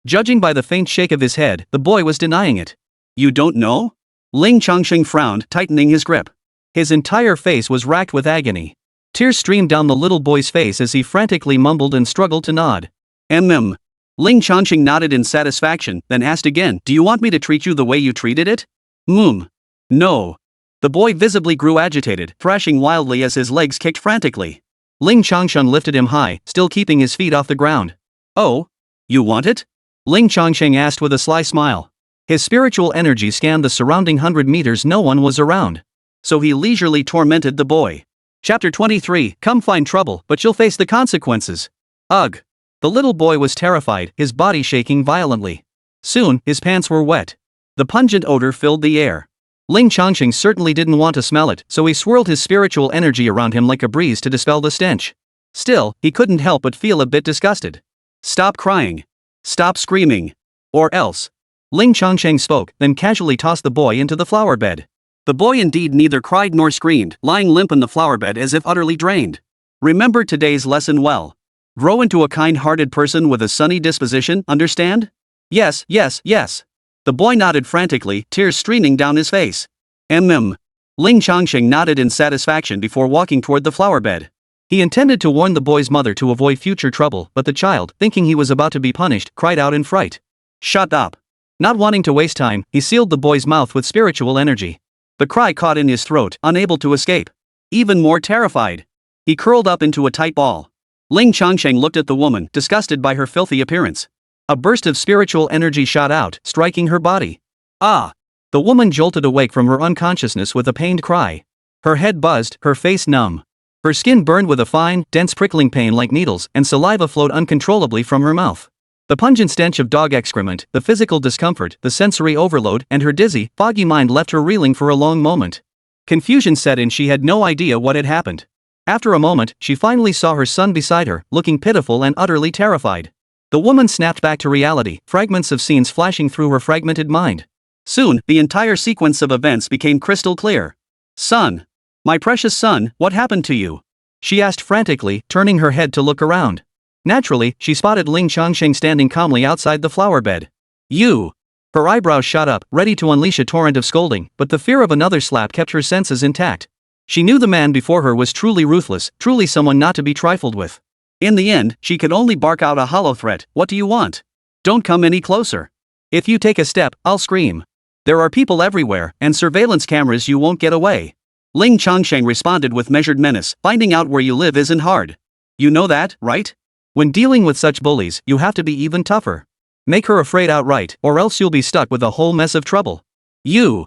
Judging by the faint shake of his head, the boy was denying it. You don't know? Ling Changsheng frowned, tightening his grip. His entire face was racked with agony. Tears streamed down the little boy's face as he frantically mumbled and struggled to nod. Ling Changsheng nodded in satisfaction, then asked again, do you want me to treat you the way you treated it? No. The boy visibly grew agitated, thrashing wildly as his legs kicked frantically. Ling Changsheng lifted him high, still keeping his feet off the ground. Oh? You want it? Ling Changsheng asked with a sly smile. His spiritual energy scanned the surrounding 100 meters. No one was around. So he leisurely tormented the boy. Chapter 23, Come find trouble, but you'll face the consequences. Ugh. The little boy was terrified, his body shaking violently. Soon, his pants were wet. The pungent odor filled the air. Ling Changsheng certainly didn't want to smell it, so he swirled his spiritual energy around him like a breeze to dispel the stench. Still, he couldn't help but feel a bit disgusted. Stop crying. Stop screaming. Or else. Ling Changsheng spoke, then casually tossed the boy into the flower bed. The boy indeed neither cried nor screamed, lying limp in the flower bed as if utterly drained. Remember today's lesson well. Grow into a kind-hearted person with a sunny disposition, understand? Yes, yes, yes. The boy nodded frantically, tears streaming down his face. Ling Changsheng nodded in satisfaction before walking toward the flower bed. He intended to warn the boy's mother to avoid future trouble, but the child, thinking he was about to be punished, cried out in fright. Shut up. Not wanting to waste time, he sealed the boy's mouth with spiritual energy. The cry caught in his throat, unable to escape. Even more terrified, he curled up into a tight ball. Ling Changsheng looked at the woman, disgusted by her filthy appearance. A burst of spiritual energy shot out, striking her body. Ah! The woman jolted awake from her unconsciousness with a pained cry. Her head buzzed, her face numb. Her skin burned with a fine, dense prickling pain like needles, and saliva flowed uncontrollably from her mouth. The pungent stench of dog excrement, the physical discomfort, the sensory overload, and her dizzy, foggy mind left her reeling for a long moment. Confusion set in, she had no idea what had happened. After a moment, she finally saw her son beside her, looking pitiful and utterly terrified. The woman snapped back to reality, fragments of scenes flashing through her fragmented mind. Soon, the entire sequence of events became crystal clear. Son! My precious son, what happened to you? She asked frantically, turning her head to look around. Naturally, she spotted Ling Changsheng standing calmly outside the flower bed. You! Her eyebrows shot up, ready to unleash a torrent of scolding, but the fear of another slap kept her senses intact. She knew the man before her was truly ruthless, truly someone not to be trifled with. In the end, she could only bark out a hollow threat. What do you want? Don't come any closer. If you take a step, I'll scream. There are people everywhere, and surveillance cameras, you won't get away. Ling Changsheng responded with measured menace, finding out where you live isn't hard. You know that, right? When dealing with such bullies, you have to be even tougher. Make her afraid outright, or else you'll be stuck with a whole mess of trouble. You.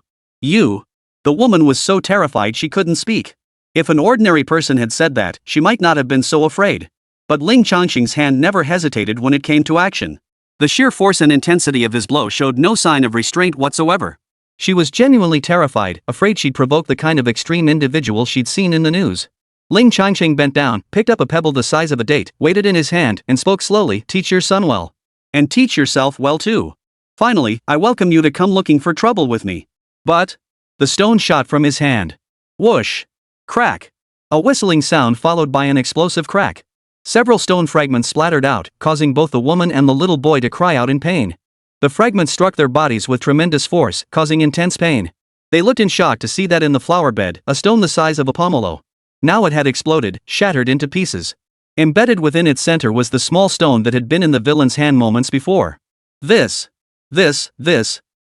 The woman was so terrified she couldn't speak. If an ordinary person had said that, she might not have been so afraid. But Ling Changsheng's hand never hesitated when it came to action. The sheer force and intensity of his blow showed no sign of restraint whatsoever. She was genuinely terrified, afraid she'd provoke the kind of extreme individual she'd seen in the news. Ling Changsheng bent down, picked up a pebble the size of a date, weighed it in his hand, and spoke slowly. Teach your son well. And teach yourself well too. Finally, I welcome you to come looking for trouble with me. But... The stone shot from his hand. Whoosh! Crack! A whistling sound followed by an explosive crack. Several stone fragments splattered out, causing both the woman and the little boy to cry out in pain. The fragments struck their bodies with tremendous force, causing intense pain. They looked in shock to see that in the flower bed, a stone the size of a pomelo. Now it had exploded, shattered into pieces. Embedded within its center was the small stone that had been in the villain's hand moments before. This.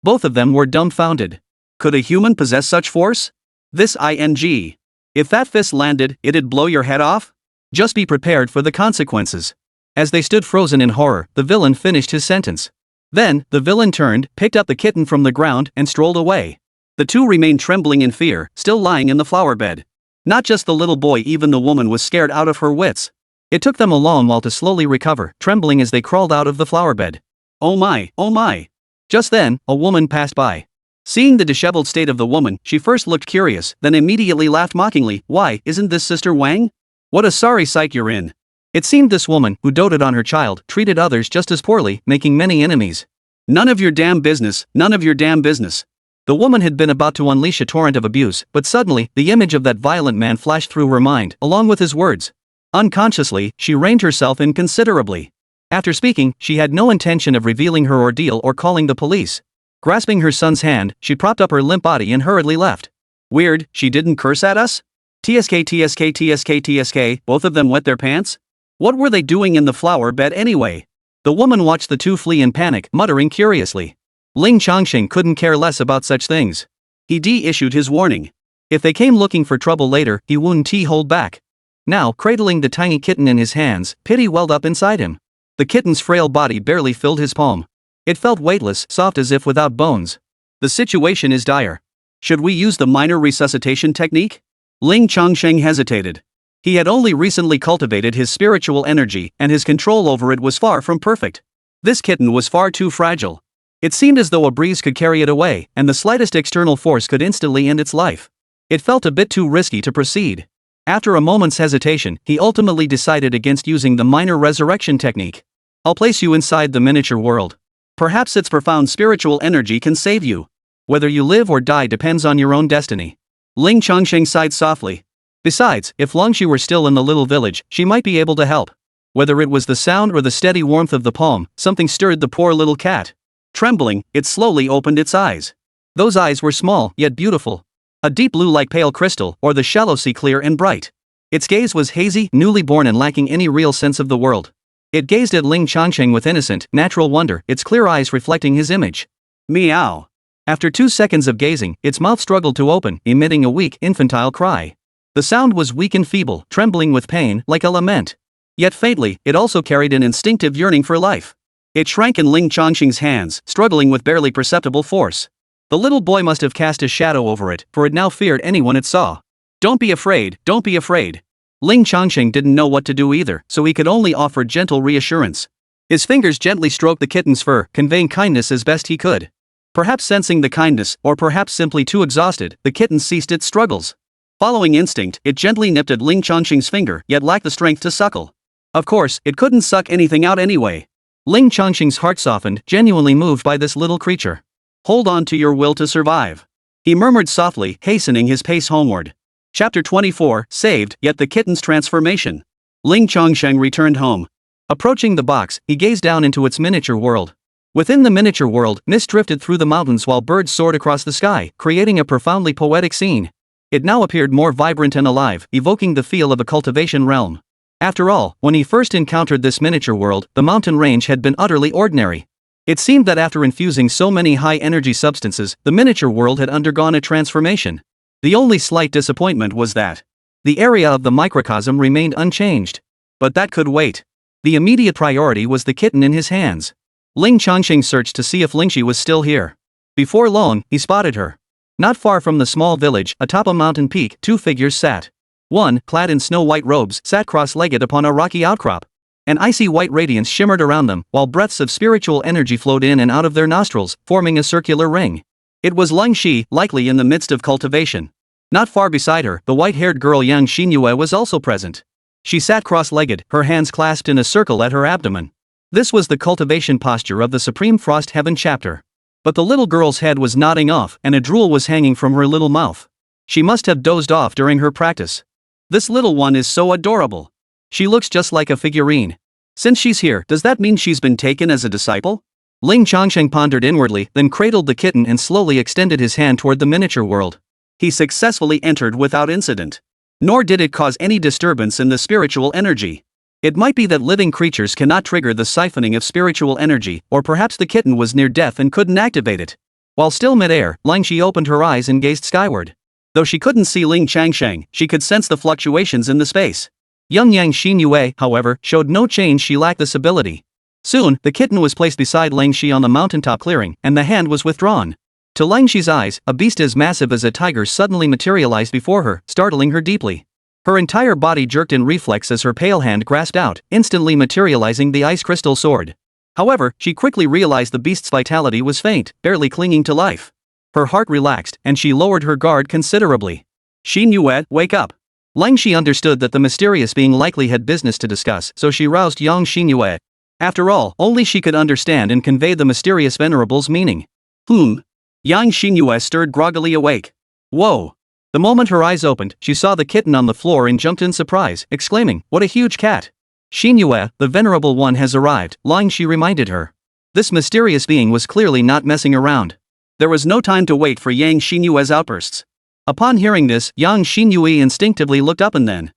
Both of them were dumbfounded. Could a human possess such force? This ing. If that fist landed, it'd blow your head off? Just be prepared for the consequences. As they stood frozen in horror, the villain finished his sentence. Then, the villain turned, picked up the kitten from the ground, and strolled away. The two remained trembling in fear, still lying in the flower bed. Not just the little boy, even the woman was scared out of her wits. It took them a long while to slowly recover, trembling as they crawled out of the flower bed. Oh my, oh my. Just then, a woman passed by. Seeing the disheveled state of the woman, she first looked curious, then immediately laughed mockingly. Why, isn't this Sister Wang? What a sorry sight you're in. It seemed this woman, who doted on her child, treated others just as poorly, making many enemies. None of your damn business, none of your damn business. The woman had been about to unleash a torrent of abuse, but suddenly, the image of that violent man flashed through her mind, along with his words. Unconsciously, she reined herself in considerably. After speaking, she had no intention of revealing her ordeal or calling the police. Grasping her son's hand, she propped up her limp body and hurriedly left. Weird, she didn't curse at us? TSK, both of them wet their pants? What were they doing in the flower bed anyway? The woman watched the two flee in panic, muttering curiously. Ling Changsheng couldn't care less about such things. He issued his warning. If they came looking for trouble later, he wouldn't hold back. Now, cradling the tiny kitten in his hands, pity welled up inside him. The kitten's frail body barely filled his palm. It felt weightless, soft as if without bones. The situation is dire. Should we use the minor resuscitation technique? Ling Changsheng hesitated. He had only recently cultivated his spiritual energy, and his control over it was far from perfect. This kitten was far too fragile. It seemed as though a breeze could carry it away, and the slightest external force could instantly end its life. It felt a bit too risky to proceed. After a moment's hesitation, he ultimately decided against using the minor resurrection technique. I'll place you inside the miniature world. Perhaps its profound spiritual energy can save you. Whether you live or die depends on your own destiny. Ling Changsheng sighed softly. Besides, if Lingxi were still in the little village, she might be able to help. Whether it was the sound or the steady warmth of the palm, something stirred the poor little cat. Trembling, it slowly opened its eyes. Those eyes were small, yet beautiful. A deep blue like pale crystal, or the shallow sea clear and bright. Its gaze was hazy, newly born and lacking any real sense of the world. It gazed at Ling Changsheng with innocent, natural wonder, its clear eyes reflecting his image. Meow. After 2 seconds of gazing, its mouth struggled to open, emitting a weak, infantile cry. The sound was weak and feeble, trembling with pain, like a lament. Yet faintly, it also carried an instinctive yearning for life. It shrank in Ling Changsheng's hands, struggling with barely perceptible force. The little boy must have cast a shadow over it, for it now feared anyone it saw. Don't be afraid, don't be afraid. Ling Changsheng didn't know what to do either, so he could only offer gentle reassurance. His fingers gently stroked the kitten's fur, conveying kindness as best he could. Perhaps sensing the kindness, or perhaps simply too exhausted, the kitten ceased its struggles. Following instinct, it gently nipped at Ling Changsheng's finger, yet lacked the strength to suckle. Of course, it couldn't suck anything out anyway. Ling Changsheng's heart softened, genuinely moved by this little creature. Hold on to your will to survive. He murmured softly, hastening his pace homeward. Chapter 24, saved, yet the kitten's transformation. Ling Changsheng returned home. Approaching the box, he gazed down into its miniature world. Within the miniature world, mist drifted through the mountains while birds soared across the sky, creating a profoundly poetic scene. It now appeared more vibrant and alive, evoking the feel of a cultivation realm. After all, when he first encountered this miniature world, the mountain range had been utterly ordinary. It seemed that after infusing so many high-energy substances, the miniature world had undergone a transformation. The only slight disappointment was that the area of the microcosm remained unchanged. But that could wait. The immediate priority was the kitten in his hands. Ling Changsheng searched to see if Lingxi was still here. Before long, he spotted her. Not far from the small village, atop a mountain peak, 2 figures sat. One, clad in snow-white robes, sat cross-legged upon a rocky outcrop. An icy white radiance shimmered around them, while breaths of spiritual energy flowed in and out of their nostrils, forming a circular ring. It was Lingxi, likely in the midst of cultivation. Not far beside her, the white-haired girl young Xinyue was also present. She sat cross-legged, her hands clasped in a circle at her abdomen. This was the cultivation posture of the Supreme Frost Heaven chapter. But the little girl's head was nodding off, and a drool was hanging from her little mouth. She must have dozed off during her practice. This little one is so adorable. She looks just like a figurine. Since she's here, does that mean she's been taken as a disciple? Ling Changsheng pondered inwardly, then cradled the kitten and slowly extended his hand toward the miniature world. He successfully entered without incident. Nor did it cause any disturbance in the spiritual energy. It might be that living creatures cannot trigger the siphoning of spiritual energy, or perhaps the kitten was near death and couldn't activate it. While still mid-air, Lingxi opened her eyes and gazed skyward. Though she couldn't see Ling Changsheng, she could sense the fluctuations in the space. Young Xinyue, however, showed no change. She lacked this ability. Soon, the kitten was placed beside Lingxi on the mountaintop clearing, and the hand was withdrawn. To Lingxi's eyes, a beast as massive as a tiger suddenly materialized before her, startling her deeply. Her entire body jerked in reflex as her pale hand grasped out, instantly materializing the ice crystal sword. However, she quickly realized the beast's vitality was faint, barely clinging to life. Her heart relaxed, and she lowered her guard considerably. Xinyue, wake up. Lingxi understood that the mysterious being likely had business to discuss, so she roused young Xinyue. After all, only she could understand and convey the mysterious venerable's meaning. Yang Xinyue stirred groggily awake. Whoa! The moment her eyes opened, she saw the kitten on the floor and jumped in surprise, exclaiming, "What a huge cat!" Xinyue, the venerable one has arrived, Lingxi reminded her. This mysterious being was clearly not messing around. There was no time to wait for Yang Xinyue's outbursts. Upon hearing this, Yang Xinyue instinctively looked up and then,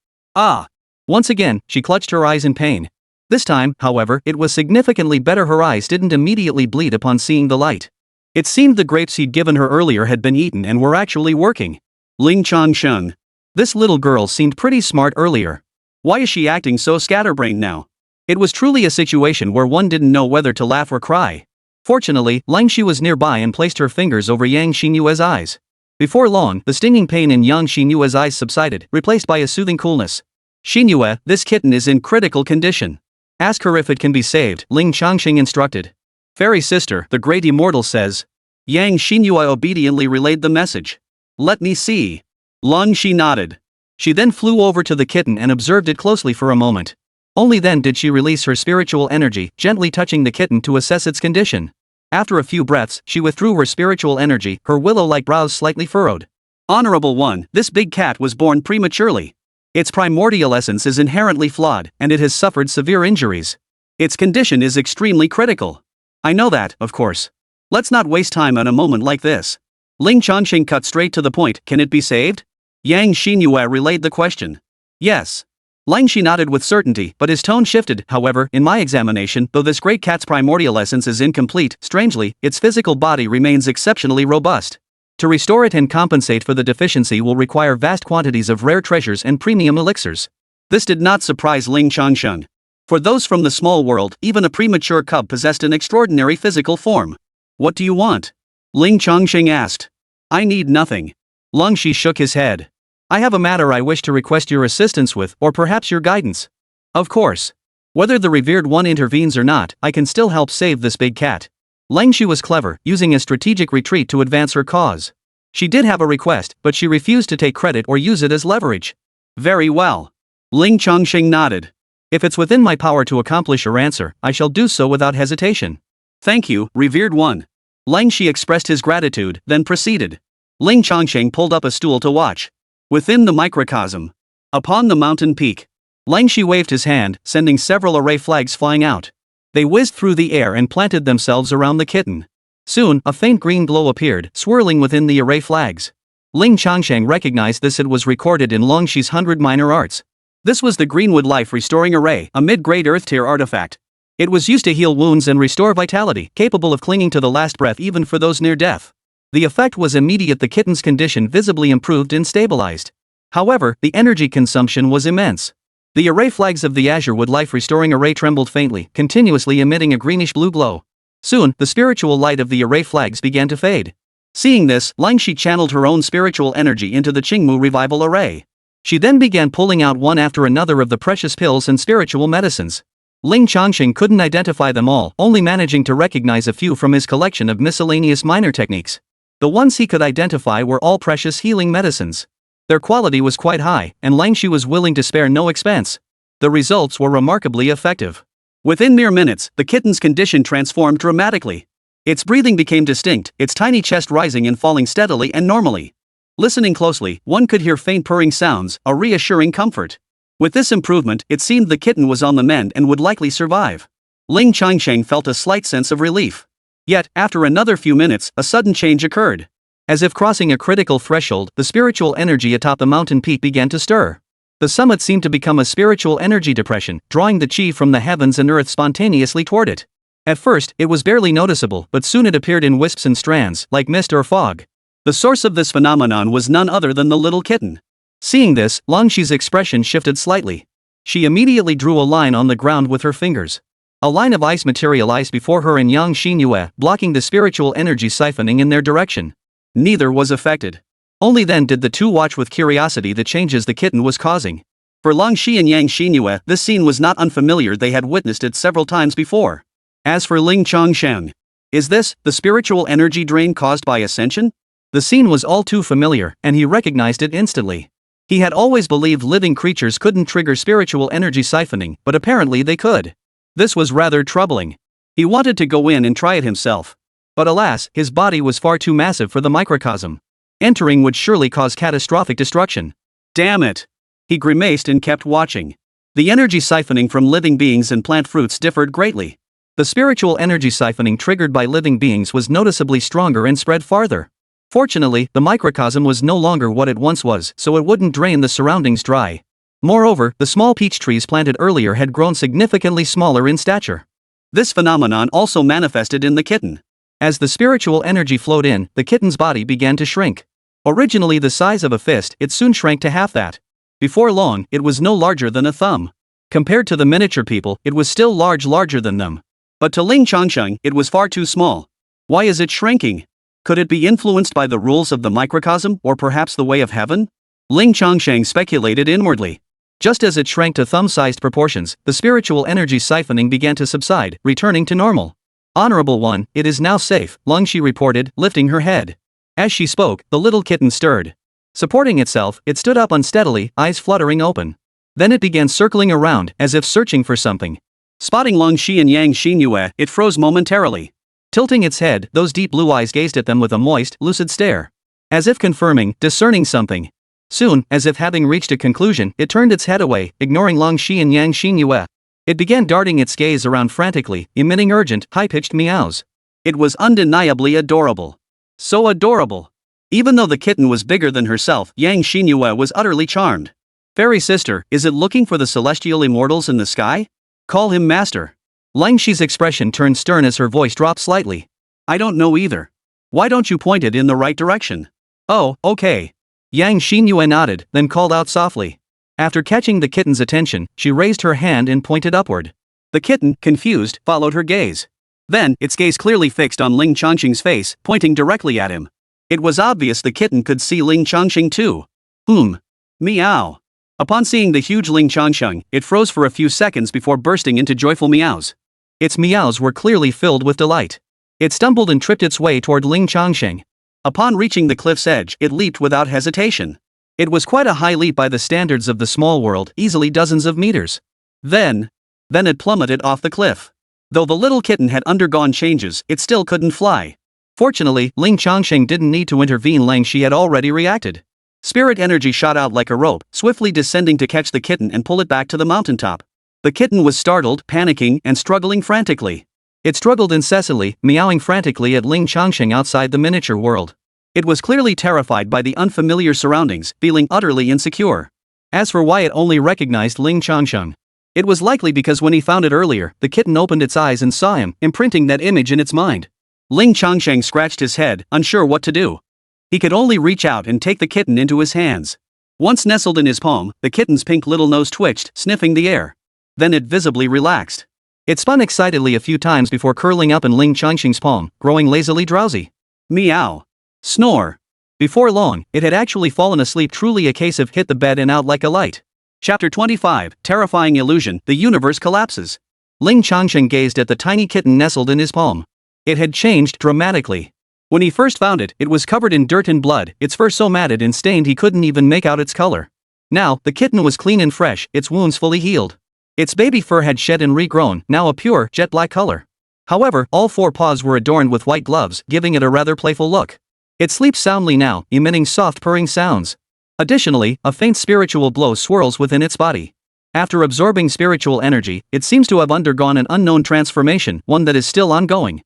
Once again, she clutched her eyes in pain. This time, however, it was significantly better. Her eyes didn't immediately bleed upon seeing the light. It seemed the grapes he'd given her earlier had been eaten and were actually working. Ling Changsheng. This little girl seemed pretty smart earlier. Why is she acting so scatterbrained now? It was truly a situation where one didn't know whether to laugh or cry. Fortunately, Lingxi was nearby and placed her fingers over Yang Xinyue's eyes. Before long, the stinging pain in Yang Xinyue's eyes subsided, replaced by a soothing coolness. Xinyue, this kitten is in critical condition. Ask her if it can be saved, Ling Changsheng instructed. Fairy sister, the great immortal says. Yang Xinyue obediently relayed the message. Let me see. Ling Shi nodded. She then flew over to the kitten and observed it closely for a moment. Only then did she release her spiritual energy, gently touching the kitten to assess its condition. After a few breaths, she withdrew her spiritual energy, her willow-like brows slightly furrowed. Honorable one, this big cat was born prematurely. Its primordial essence is inherently flawed, and it has suffered severe injuries. Its condition is extremely critical. I know that, of course. Let's not waste time on a moment like this. Ling Changsheng cut straight to the point. Can it be saved? Yang Xinyue relayed the question. Yes. Ling Shi nodded with certainty, but his tone shifted. However, in my examination, though this great cat's primordial essence is incomplete, strangely, its physical body remains exceptionally robust. To restore it and compensate for the deficiency will require vast quantities of rare treasures and premium elixirs. This did not surprise Ling Changsheng. For those from the small world, even a premature cub possessed an extraordinary physical form. What do you want? Ling Changsheng asked. I need nothing. Ling Shi shook his head. I have a matter I wish to request your assistance with, or perhaps your guidance. Of course. Whether the revered one intervenes or not, I can still help save this big cat. Ling Shi was clever, using a strategic retreat to advance her cause. She did have a request, but she refused to take credit or use it as leverage. Very well. Ling Changsheng nodded. If it's within my power to accomplish your answer, I shall do so without hesitation. Thank you, revered one. Ling Shi expressed his gratitude, then proceeded. Ling Changsheng pulled up a stool to watch. Within the microcosm. Upon the mountain peak. Ling Shi waved his hand, sending several array flags flying out. They whizzed through the air and planted themselves around the kitten. Soon, a faint green glow appeared, swirling within the array flags. Ling Changsheng recognized this. It was recorded in Ling Shi's 100 minor arts. This was the Greenwood Life Restoring Array, a mid-grade Earth tier artifact. It was used to heal wounds and restore vitality, capable of clinging to the last breath even for those near death. The effect was immediate. The kitten's condition visibly improved and stabilized. However, the energy consumption was immense. The array flags of the Azurewood Life Restoring Array trembled faintly, continuously emitting a greenish-blue glow. Soon, the spiritual light of the array flags began to fade. Seeing this, Ling Shi channeled her own spiritual energy into the Qingmu Revival Array. She then began pulling out one after another of the precious pills and spiritual medicines. Ling Changsheng couldn't identify them all, only managing to recognize a few from his collection of miscellaneous minor techniques. The ones he could identify were all precious healing medicines. Their quality was quite high, and Ling Shi was willing to spare no expense. The results were remarkably effective. Within mere minutes, the kitten's condition transformed dramatically. Its breathing became distinct, its tiny chest rising and falling steadily and normally. Listening closely, one could hear faint purring sounds, a reassuring comfort. With this improvement, it seemed the kitten was on the mend and would likely survive. Ling Changsheng felt a slight sense of relief. Yet, after another few minutes, a sudden change occurred. As if crossing a critical threshold, the spiritual energy atop the mountain peak began to stir. The summit seemed to become a spiritual energy depression, drawing the chi from the heavens and earth spontaneously toward it. At first, it was barely noticeable, but soon it appeared in wisps and strands, like mist or fog. The source of this phenomenon was none other than the little kitten. Seeing this, Ling Shi's expression shifted slightly. She immediately drew a line on the ground with her fingers. A line of ice materialized before her and Yang Xinyue, blocking the spiritual energy siphoning in their direction. Neither was affected. Only then did the two watch with curiosity the changes the kitten was causing. For Ling Shi and Yang Xinyue, this scene was not unfamiliar. They had witnessed it several times before. As for Ling Changsheng, is this the spiritual energy drain caused by ascension? The scene was all too familiar, and he recognized it instantly. He had always believed living creatures couldn't trigger spiritual energy siphoning, but apparently they could. This was rather troubling. He wanted to go in and try it himself. But alas, his body was far too massive for the microcosm. Entering would surely cause catastrophic destruction. Damn it! He grimaced and kept watching. The energy siphoning from living beings and plant fruits differed greatly. The spiritual energy siphoning triggered by living beings was noticeably stronger and spread farther. Fortunately, the microcosm was no longer what it once was, so it wouldn't drain the surroundings dry. Moreover, the small peach trees planted earlier had grown significantly smaller in stature. This phenomenon also manifested in the kitten. As the spiritual energy flowed in, the kitten's body began to shrink. Originally the size of a fist, it soon shrank to half that. Before long, it was no larger than a thumb. Compared to the miniature people, it was still larger than them. But to Ling Changsheng, it was far too small. Why is it shrinking? Could it be influenced by the rules of the microcosm, or perhaps the way of heaven? Ling Changsheng speculated inwardly. Just as it shrank to thumb-sized proportions, the spiritual energy siphoning began to subside, returning to normal. Honorable one, it is now safe, Ling Shi reported, lifting her head. As she spoke, the little kitten stirred. Supporting itself, it stood up unsteadily, eyes fluttering open. Then it began circling around, as if searching for something. Spotting Ling Shi and Yang Xinyue, it froze momentarily. Tilting its head, those deep blue eyes gazed at them with a moist, lucid stare. As if confirming, discerning something. Soon, as if having reached a conclusion, it turned its head away, ignoring Ling Shi and Yang Xinyue. It began darting its gaze around frantically, emitting urgent, high-pitched meows. It was undeniably adorable. So adorable. Even though the kitten was bigger than herself, Yang Xinyue was utterly charmed. Fairy sister, is it looking for the celestial immortals in the sky? Call him master. Ling Shi's expression turned stern as her voice dropped slightly. I don't know either. Why don't you point it in the right direction? Oh, okay. Yang Xinyue nodded, then called out softly. After catching the kitten's attention, she raised her hand and pointed upward. The kitten, confused, followed her gaze. Then, its gaze clearly fixed on Ling Changsheng's face, pointing directly at him. It was obvious the kitten could see Ling Changsheng too. Meow. Upon seeing the huge Ling Changsheng, it froze for a few seconds before bursting into joyful meows. Its meows were clearly filled with delight. It stumbled and tripped its way toward Ling Changsheng. Upon reaching the cliff's edge, it leaped without hesitation. It was quite a high leap by the standards of the small world, easily dozens of meters. Then it plummeted off the cliff. Though the little kitten had undergone changes, it still couldn't fly. Fortunately, Ling Changsheng didn't need to intervene. Ling Shi had already reacted. Spirit energy shot out like a rope, swiftly descending to catch the kitten and pull it back to the mountaintop. The kitten was startled, panicking, and struggling frantically. It struggled incessantly, meowing frantically at Ling Changsheng outside the miniature world. It was clearly terrified by the unfamiliar surroundings, feeling utterly insecure. As for why it only recognized Ling Changsheng, it was likely because when he found it earlier, the kitten opened its eyes and saw him, imprinting that image in its mind. Ling Changsheng scratched his head, unsure what to do. He could only reach out and take the kitten into his hands. Once nestled in his palm, the kitten's pink little nose twitched, sniffing the air. Then it visibly relaxed. It spun excitedly a few times before curling up in Ling Changsheng's palm, growing lazily drowsy. Meow. Snore. Before long, it had actually fallen asleep, truly a case of hit the bed and out like a light. Chapter 25, Terrifying Illusion, the universe collapses. Ling Changsheng gazed at the tiny kitten nestled in his palm. It had changed dramatically. When he first found it, it was covered in dirt and blood, its fur so matted and stained he couldn't even make out its color. Now, the kitten was clean and fresh, its wounds fully healed. Its baby fur had shed and regrown, now a pure, jet-black color. However, all four paws were adorned with white gloves, giving it a rather playful look. It sleeps soundly now, emitting soft purring sounds. Additionally, a faint spiritual glow swirls within its body. After absorbing spiritual energy, it seems to have undergone an unknown transformation, one that is still ongoing.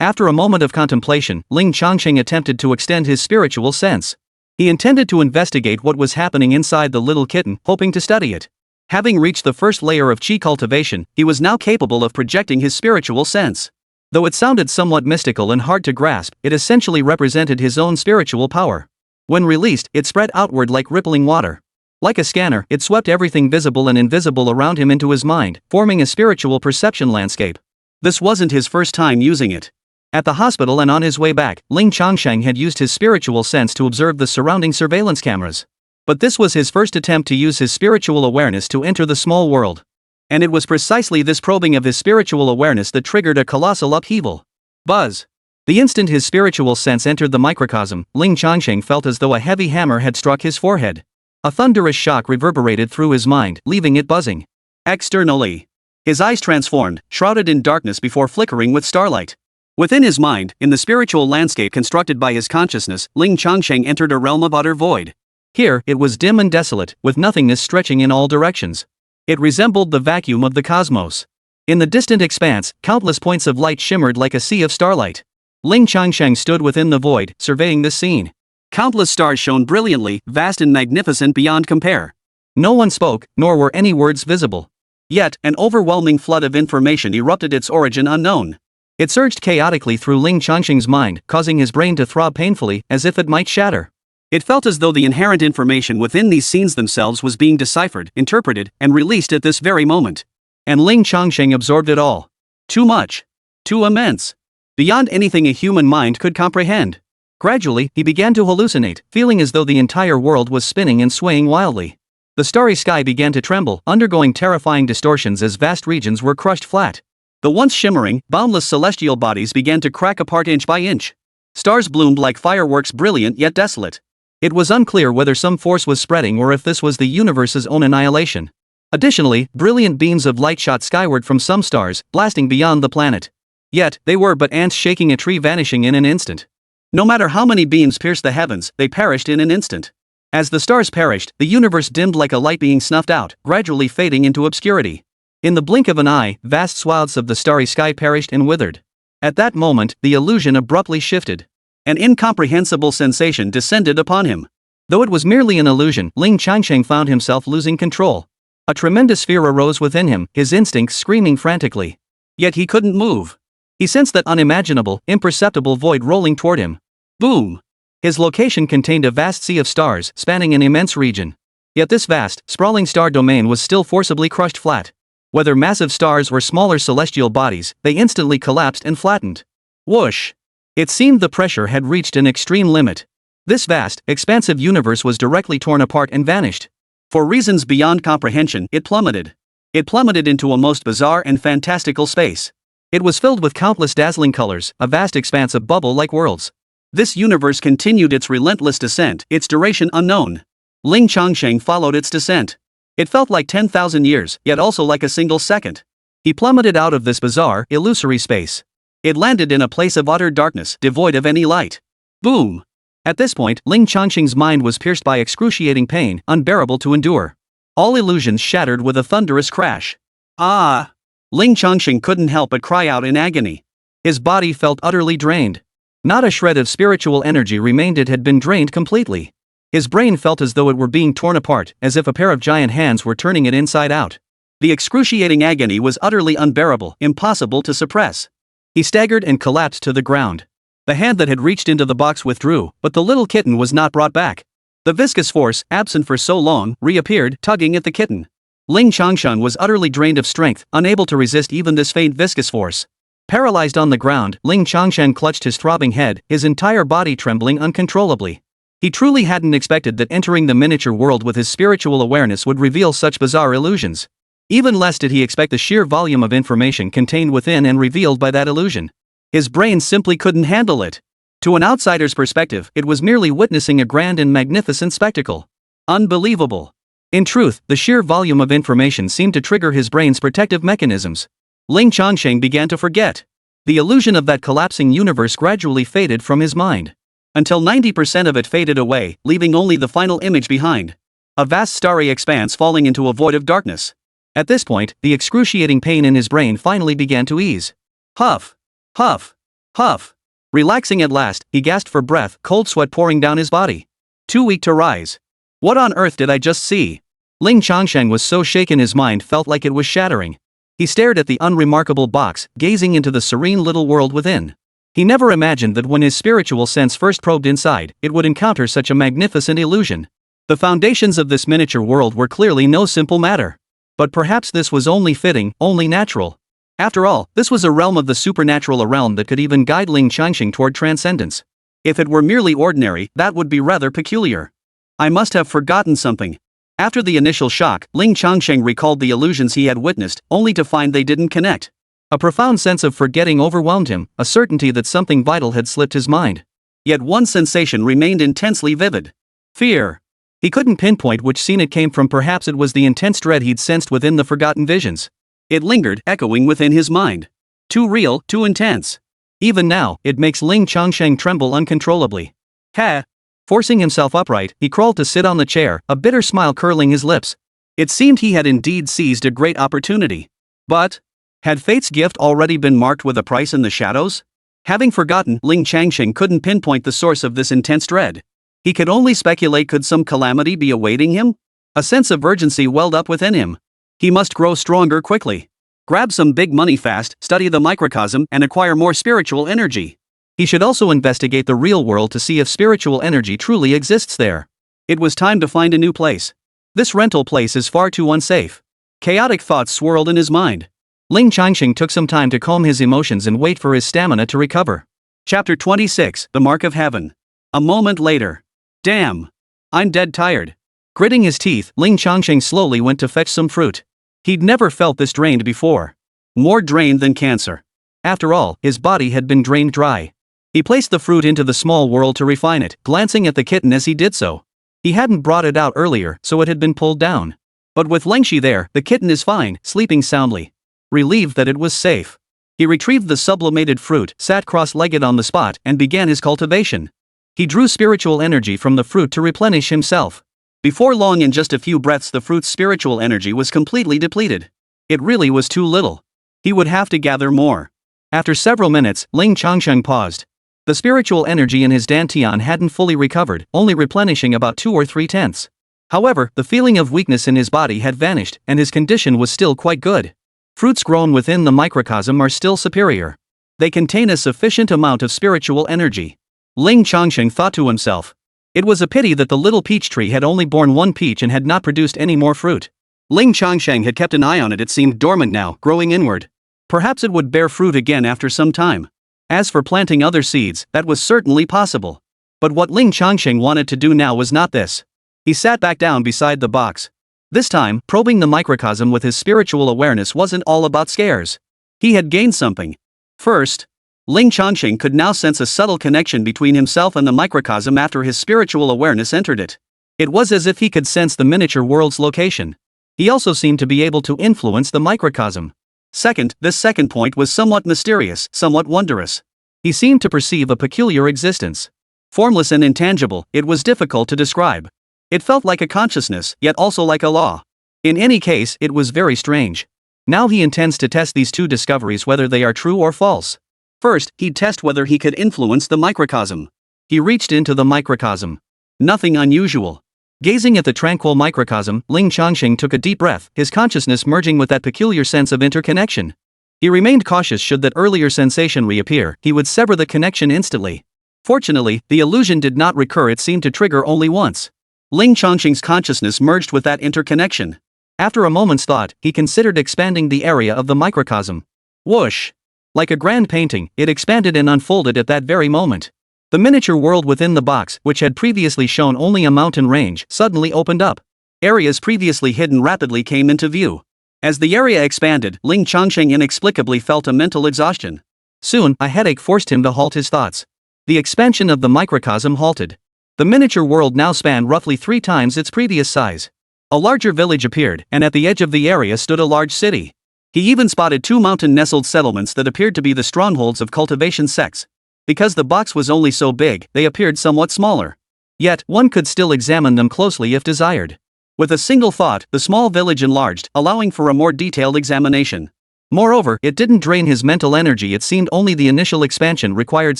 After a moment of contemplation, Ling Changsheng attempted to extend his spiritual sense. He intended to investigate what was happening inside the little kitten, hoping to study it. Having reached the first layer of chi cultivation, he was now capable of projecting his spiritual sense. Though it sounded somewhat mystical and hard to grasp, it essentially represented his own spiritual power. When released, it spread outward like rippling water. Like a scanner, it swept everything visible and invisible around him into his mind, forming a spiritual perception landscape. This wasn't his first time using it. At the hospital and on his way back, Ling Changsheng had used his spiritual sense to observe the surrounding surveillance cameras. But this was his first attempt to use his spiritual awareness to enter the small world. And it was precisely this probing of his spiritual awareness that triggered a colossal upheaval. Buzz. The instant his spiritual sense entered the microcosm, Ling Changsheng felt as though a heavy hammer had struck his forehead. A thunderous shock reverberated through his mind, leaving it buzzing. Externally, his eyes transformed, shrouded in darkness before flickering with starlight. Within his mind, in the spiritual landscape constructed by his consciousness, Ling Changsheng entered a realm of utter void. Here, it was dim and desolate, with nothingness stretching in all directions. It resembled the vacuum of the cosmos. In the distant expanse, countless points of light shimmered like a sea of starlight. Ling Changsheng stood within the void, surveying the scene. Countless stars shone brilliantly, vast and magnificent beyond compare. No one spoke, nor were any words visible. Yet, an overwhelming flood of information erupted, its origin unknown. It surged chaotically through Ling Changsheng's mind, causing his brain to throb painfully, as if it might shatter. It felt as though the inherent information within these scenes themselves was being deciphered, interpreted, and released at this very moment. And Ling Changsheng absorbed it all. Too much. Too immense. Beyond anything a human mind could comprehend. Gradually, he began to hallucinate, feeling as though the entire world was spinning and swaying wildly. The starry sky began to tremble, undergoing terrifying distortions as vast regions were crushed flat. The once shimmering, boundless celestial bodies began to crack apart inch by inch. Stars bloomed like fireworks, brilliant yet desolate. It was unclear whether some force was spreading or if this was the universe's own annihilation. Additionally, brilliant beams of light shot skyward from some stars, blasting beyond the planet. Yet, they were but ants shaking a tree, vanishing in an instant. No matter how many beams pierced the heavens, they perished in an instant. As the stars perished, the universe dimmed like a light being snuffed out, gradually fading into obscurity. In the blink of an eye, vast swaths of the starry sky perished and withered. At that moment, the illusion abruptly shifted. An incomprehensible sensation descended upon him. Though it was merely an illusion, Ling Changsheng found himself losing control. A tremendous fear arose within him, his instincts screaming frantically. Yet he couldn't move. He sensed that unimaginable, imperceptible void rolling toward him. Boom! His location contained a vast sea of stars, spanning an immense region. Yet this vast, sprawling star domain was still forcibly crushed flat. Whether massive stars or smaller celestial bodies, they instantly collapsed and flattened. Whoosh! It seemed the pressure had reached an extreme limit. This vast, expansive universe was directly torn apart and vanished. For reasons beyond comprehension, it plummeted. It plummeted into a most bizarre and fantastical space. It was filled with countless dazzling colors, a vast expanse of bubble-like worlds. This universe continued its relentless descent, its duration unknown. Ling Changsheng followed its descent. It felt like 10,000 years, yet also like a single second. He plummeted out of this bizarre, illusory space. It landed in a place of utter darkness, devoid of any light. Boom! At this point, Ling Changsheng's mind was pierced by excruciating pain, unbearable to endure. All illusions shattered with a thunderous crash. Ah! Ling Changsheng couldn't help but cry out in agony. His body felt utterly drained. Not a shred of spiritual energy remained, it had been drained completely. His brain felt as though it were being torn apart, as if a pair of giant hands were turning it inside out. The excruciating agony was utterly unbearable, impossible to suppress. He staggered and collapsed to the ground. The hand that had reached into the box withdrew, but the little kitten was not brought back. The viscous force, absent for so long, reappeared, tugging at the kitten. Ling Changsheng was utterly drained of strength, unable to resist even this faint viscous force. Paralyzed on the ground, Ling Changsheng clutched his throbbing head, his entire body trembling uncontrollably. He truly hadn't expected that entering the miniature world with his spiritual awareness would reveal such bizarre illusions. Even less did he expect the sheer volume of information contained within and revealed by that illusion. His brain simply couldn't handle it. To an outsider's perspective, it was merely witnessing a grand and magnificent spectacle. Unbelievable. In truth, the sheer volume of information seemed to trigger his brain's protective mechanisms. Ling Changsheng began to forget. The illusion of that collapsing universe gradually faded from his mind. Until 90% of it faded away, leaving only the final image behind. A vast starry expanse falling into a void of darkness. At this point, the excruciating pain in his brain finally began to ease. Huff. Huff. Huff. Relaxing at last, he gasped for breath, cold sweat pouring down his body. Too weak to rise. What on earth did I just see? Ling Changsheng was so shaken his mind felt like it was shattering. He stared at the unremarkable box, gazing into the serene little world within. He never imagined that when his spiritual sense first probed inside, it would encounter such a magnificent illusion. The foundations of this miniature world were clearly no simple matter. But perhaps this was only fitting, only natural. After all, this was a realm of the supernatural, a realm that could even guide Ling Changsheng toward transcendence. If it were merely ordinary, that would be rather peculiar. I must have forgotten something. After the initial shock, Ling Changsheng recalled the illusions he had witnessed, only to find they didn't connect. A profound sense of forgetting overwhelmed him, a certainty that something vital had slipped his mind. Yet one sensation remained intensely vivid. Fear. He couldn't pinpoint which scene it came from, perhaps it was the intense dread he'd sensed within the forgotten visions. It lingered, echoing within his mind. Too real, too intense. Even now, it makes Ling Changsheng tremble uncontrollably. Ha! Forcing himself upright, he crawled to sit on the chair, a bitter smile curling his lips. It seemed he had indeed seized a great opportunity. But had fate's gift already been marked with a price in the shadows? Having forgotten, Ling Changsheng couldn't pinpoint the source of this intense dread. He could only speculate, could some calamity be awaiting him? A sense of urgency welled up within him. He must grow stronger quickly. Grab some big money fast, study the microcosm, and acquire more spiritual energy. He should also investigate the real world to see if spiritual energy truly exists there. It was time to find a new place. This rental place is far too unsafe. Chaotic thoughts swirled in his mind. Ling Changsheng took some time to calm his emotions and wait for his stamina to recover. Chapter 26, The Mark of Heaven. A moment later. Damn. I'm dead tired. Gritting his teeth, Ling Changsheng slowly went to fetch some fruit. He'd never felt this drained before. More drained than cancer. After all, his body had been drained dry. He placed the fruit into the small whirl to refine it, glancing at the kitten as he did so. He hadn't brought it out earlier, so it had been pulled down. But with Lingxi there, the kitten is fine, sleeping soundly. Relieved that it was safe, he retrieved the sublimated fruit, sat cross-legged on the spot, and began his cultivation. He drew spiritual energy from the fruit to replenish himself. Before long, in just a few breaths, the fruit's spiritual energy was completely depleted. It really was too little. He would have to gather more. After several minutes, Ling Changsheng paused. The spiritual energy in his dantian hadn't fully recovered, only replenishing about 2 or 3/10. However, the feeling of weakness in his body had vanished, and his condition was still quite good. Fruits grown within the microcosm are still superior. They contain a sufficient amount of spiritual energy. Ling Changsheng thought to himself. It was a pity that the little peach tree had only borne one peach and had not produced any more fruit. Ling Changsheng had kept an eye on it. It seemed dormant now, growing inward. Perhaps it would bear fruit again after some time. As for planting other seeds, that was certainly possible. But what Ling Changsheng wanted to do now was not this. He sat back down beside the box. This time, probing the microcosm with his spiritual awareness wasn't all about scares. He had gained something. First, Ling Changsheng could now sense a subtle connection between himself and the microcosm after his spiritual awareness entered it. It was as if he could sense the miniature world's location. He also seemed to be able to influence the microcosm. Second, this second point was somewhat mysterious, somewhat wondrous. He seemed to perceive a peculiar existence. Formless and intangible, it was difficult to describe. It felt like a consciousness, yet also like a law. In any case, it was very strange. Now he intends to test these two discoveries, whether they are true or false. First, he'd test whether he could influence the microcosm. He reached into the microcosm. Nothing unusual. Gazing at the tranquil microcosm, Ling Changsheng took a deep breath, his consciousness merging with that peculiar sense of interconnection. He remained cautious. Should that earlier sensation reappear, he would sever the connection instantly. Fortunately, the illusion did not recur. It seemed to trigger only once. Ling Changsheng's consciousness merged with that interconnection. After a moment's thought, he considered expanding the area of the microcosm. Whoosh! Like a grand painting, it expanded and unfolded at that very moment. The miniature world within the box, which had previously shown only a mountain range, suddenly opened up. Areas previously hidden rapidly came into view. As the area expanded, Ling Changsheng inexplicably felt a mental exhaustion. Soon, a headache forced him to halt his thoughts. The expansion of the microcosm halted. The miniature world now spanned roughly 3 times its previous size. A larger village appeared, and at the edge of the area stood a large city. He even spotted 2 mountain-nestled settlements that appeared to be the strongholds of cultivation sects. Because the box was only so big, they appeared somewhat smaller. Yet, one could still examine them closely if desired. With a single thought, the small village enlarged, allowing for a more detailed examination. Moreover, it didn't drain his mental energy. It seemed only the initial expansion required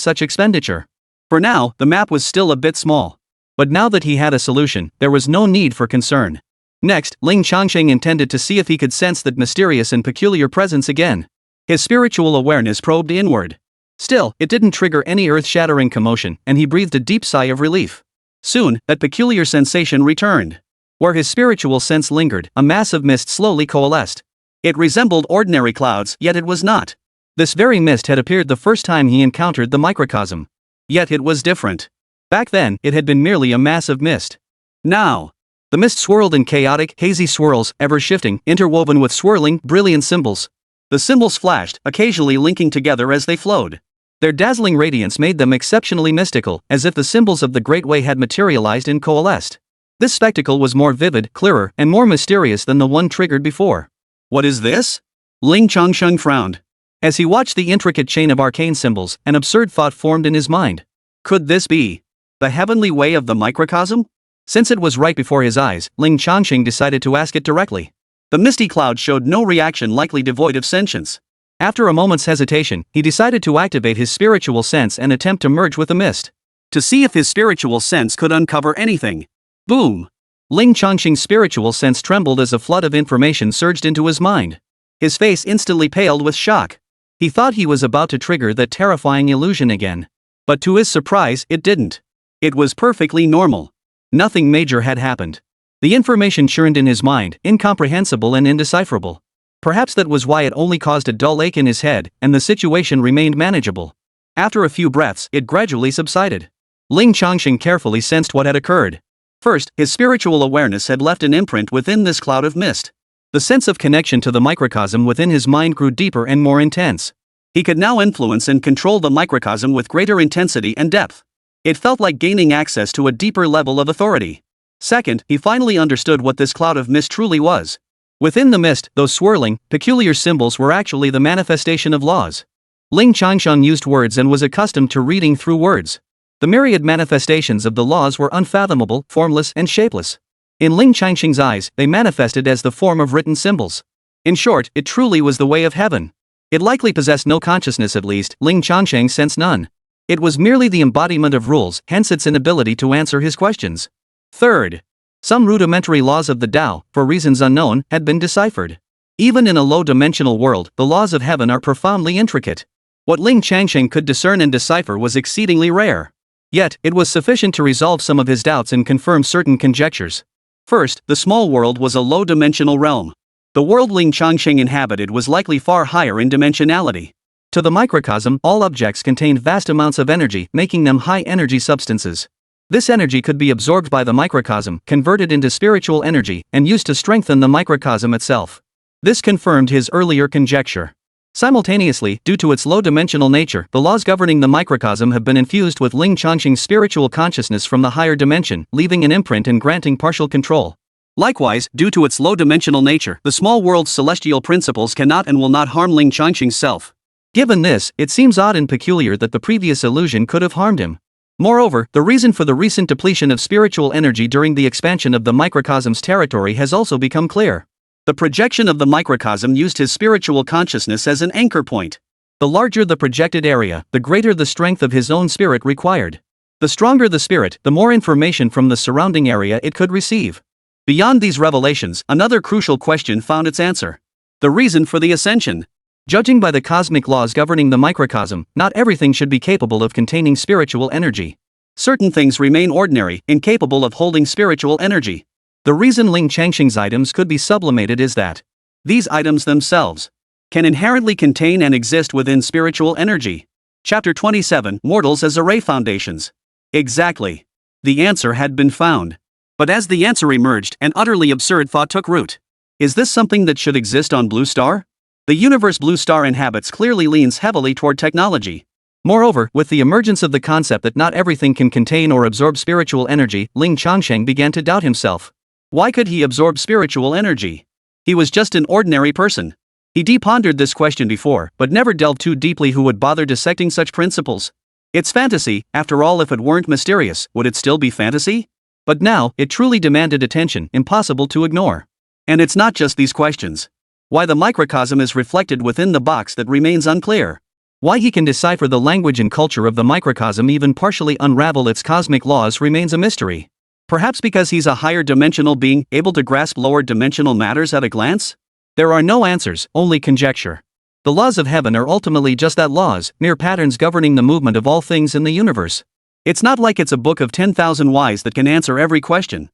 such expenditure. For now, the map was still a bit small. But now that he had a solution, there was no need for concern. Next, Ling Changsheng intended to see if he could sense that mysterious and peculiar presence again. His spiritual awareness probed inward. Still, it didn't trigger any earth-shattering commotion, and he breathed a deep sigh of relief. Soon, that peculiar sensation returned. Where his spiritual sense lingered, a mass of mist slowly coalesced. It resembled ordinary clouds, yet it was not. This very mist had appeared the first time he encountered the microcosm. Yet it was different. Back then, it had been merely a mass of mist. Now, the mist swirled in chaotic, hazy swirls, ever shifting, interwoven with swirling, brilliant symbols. The symbols flashed, occasionally linking together as they flowed. Their dazzling radiance made them exceptionally mystical, as if the symbols of the Great Way had materialized and coalesced. This spectacle was more vivid, clearer, and more mysterious than the one triggered before. What is this? Ling Changsheng frowned. As he watched the intricate chain of arcane symbols, an absurd thought formed in his mind. Could this be the heavenly way of the microcosm? Since it was right before his eyes, Ling Changsheng decided to ask it directly. The misty cloud showed no reaction, likely devoid of sentience. After a moment's hesitation, he decided to activate his spiritual sense and attempt to merge with the mist. To see if his spiritual sense could uncover anything. Boom! Ling Changsheng's spiritual sense trembled as a flood of information surged into his mind. His face instantly paled with shock. He thought he was about to trigger that terrifying illusion again. But to his surprise, it didn't. It was perfectly normal. Nothing major had happened. The information churned in his mind, incomprehensible and indecipherable. Perhaps that was why it only caused a dull ache in his head, and the situation remained manageable. After a few breaths, it gradually subsided. Ling Changsheng carefully sensed what had occurred. First, his spiritual awareness had left an imprint within this cloud of mist. The sense of connection to the microcosm within his mind grew deeper and more intense. He could now influence and control the microcosm with greater intensity and depth. It felt like gaining access to a deeper level of authority. Second, he finally understood what this cloud of mist truly was. Within the mist, those swirling, peculiar symbols were actually the manifestation of laws. Ling Changsheng used words and was accustomed to reading through words. The myriad manifestations of the laws were unfathomable, formless, and shapeless. In Ling Changsheng's eyes, they manifested as the form of written symbols. In short, it truly was the way of heaven. It likely possessed no consciousness, at least, Ling Changsheng sensed none. It was merely the embodiment of rules, hence its inability to answer his questions. Third, some rudimentary laws of the Tao, for reasons unknown, had been deciphered. Even in a low-dimensional world, the laws of heaven are profoundly intricate. What Ling Changsheng could discern and decipher was exceedingly rare. Yet, it was sufficient to resolve some of his doubts and confirm certain conjectures. First, the small world was a low-dimensional realm. The world Ling Changsheng inhabited was likely far higher in dimensionality. To the microcosm, all objects contained vast amounts of energy, making them high-energy substances. This energy could be absorbed by the microcosm, converted into spiritual energy, and used to strengthen the microcosm itself. This confirmed his earlier conjecture. Simultaneously, due to its low-dimensional nature, the laws governing the microcosm have been infused with Ling Changsheng's spiritual consciousness from the higher dimension, leaving an imprint and granting partial control. Likewise, due to its low-dimensional nature, the small world's celestial principles cannot and will not harm Ling Changsheng's self. Given this, it seems odd and peculiar that the previous illusion could have harmed him. Moreover, the reason for the recent depletion of spiritual energy during the expansion of the microcosm's territory has also become clear. The projection of the microcosm used his spiritual consciousness as an anchor point. The larger the projected area, the greater the strength of his own spirit required. The stronger the spirit, the more information from the surrounding area it could receive. Beyond these revelations, another crucial question found its answer. The reason for the ascension. Judging by the cosmic laws governing the microcosm, not everything should be capable of containing spiritual energy. Certain things remain ordinary, incapable of holding spiritual energy. The reason Ling Changsheng's items could be sublimated is that these items themselves can inherently contain and exist within spiritual energy. Chapter 27, Mortals as Array Foundations. Exactly. The answer had been found. But as the answer emerged, an utterly absurd thought took root. Is this something that should exist on Blue Star? The universe Blue Star inhabits clearly leans heavily toward technology. Moreover, with the emergence of the concept that not everything can contain or absorb spiritual energy, Ling Changsheng began to doubt himself. Why could he absorb spiritual energy? He was just an ordinary person. He pondered this question before, but never delved too deeply. Who would bother dissecting such principles? It's fantasy, after all. If it weren't mysterious, would it still be fantasy? But now, it truly demanded attention, impossible to ignore. And it's not just these questions. Why the microcosm is reflected within the box that remains unclear. Why he can decipher the language and culture of the microcosm, even partially unravel its cosmic laws, remains a mystery. Perhaps because he's a higher dimensional being, able to grasp lower dimensional matters at a glance? There are no answers, only conjecture. The laws of heaven are ultimately just that, laws, mere patterns governing the movement of all things in the universe. It's not like it's a book of 10,000 whys that can answer every question.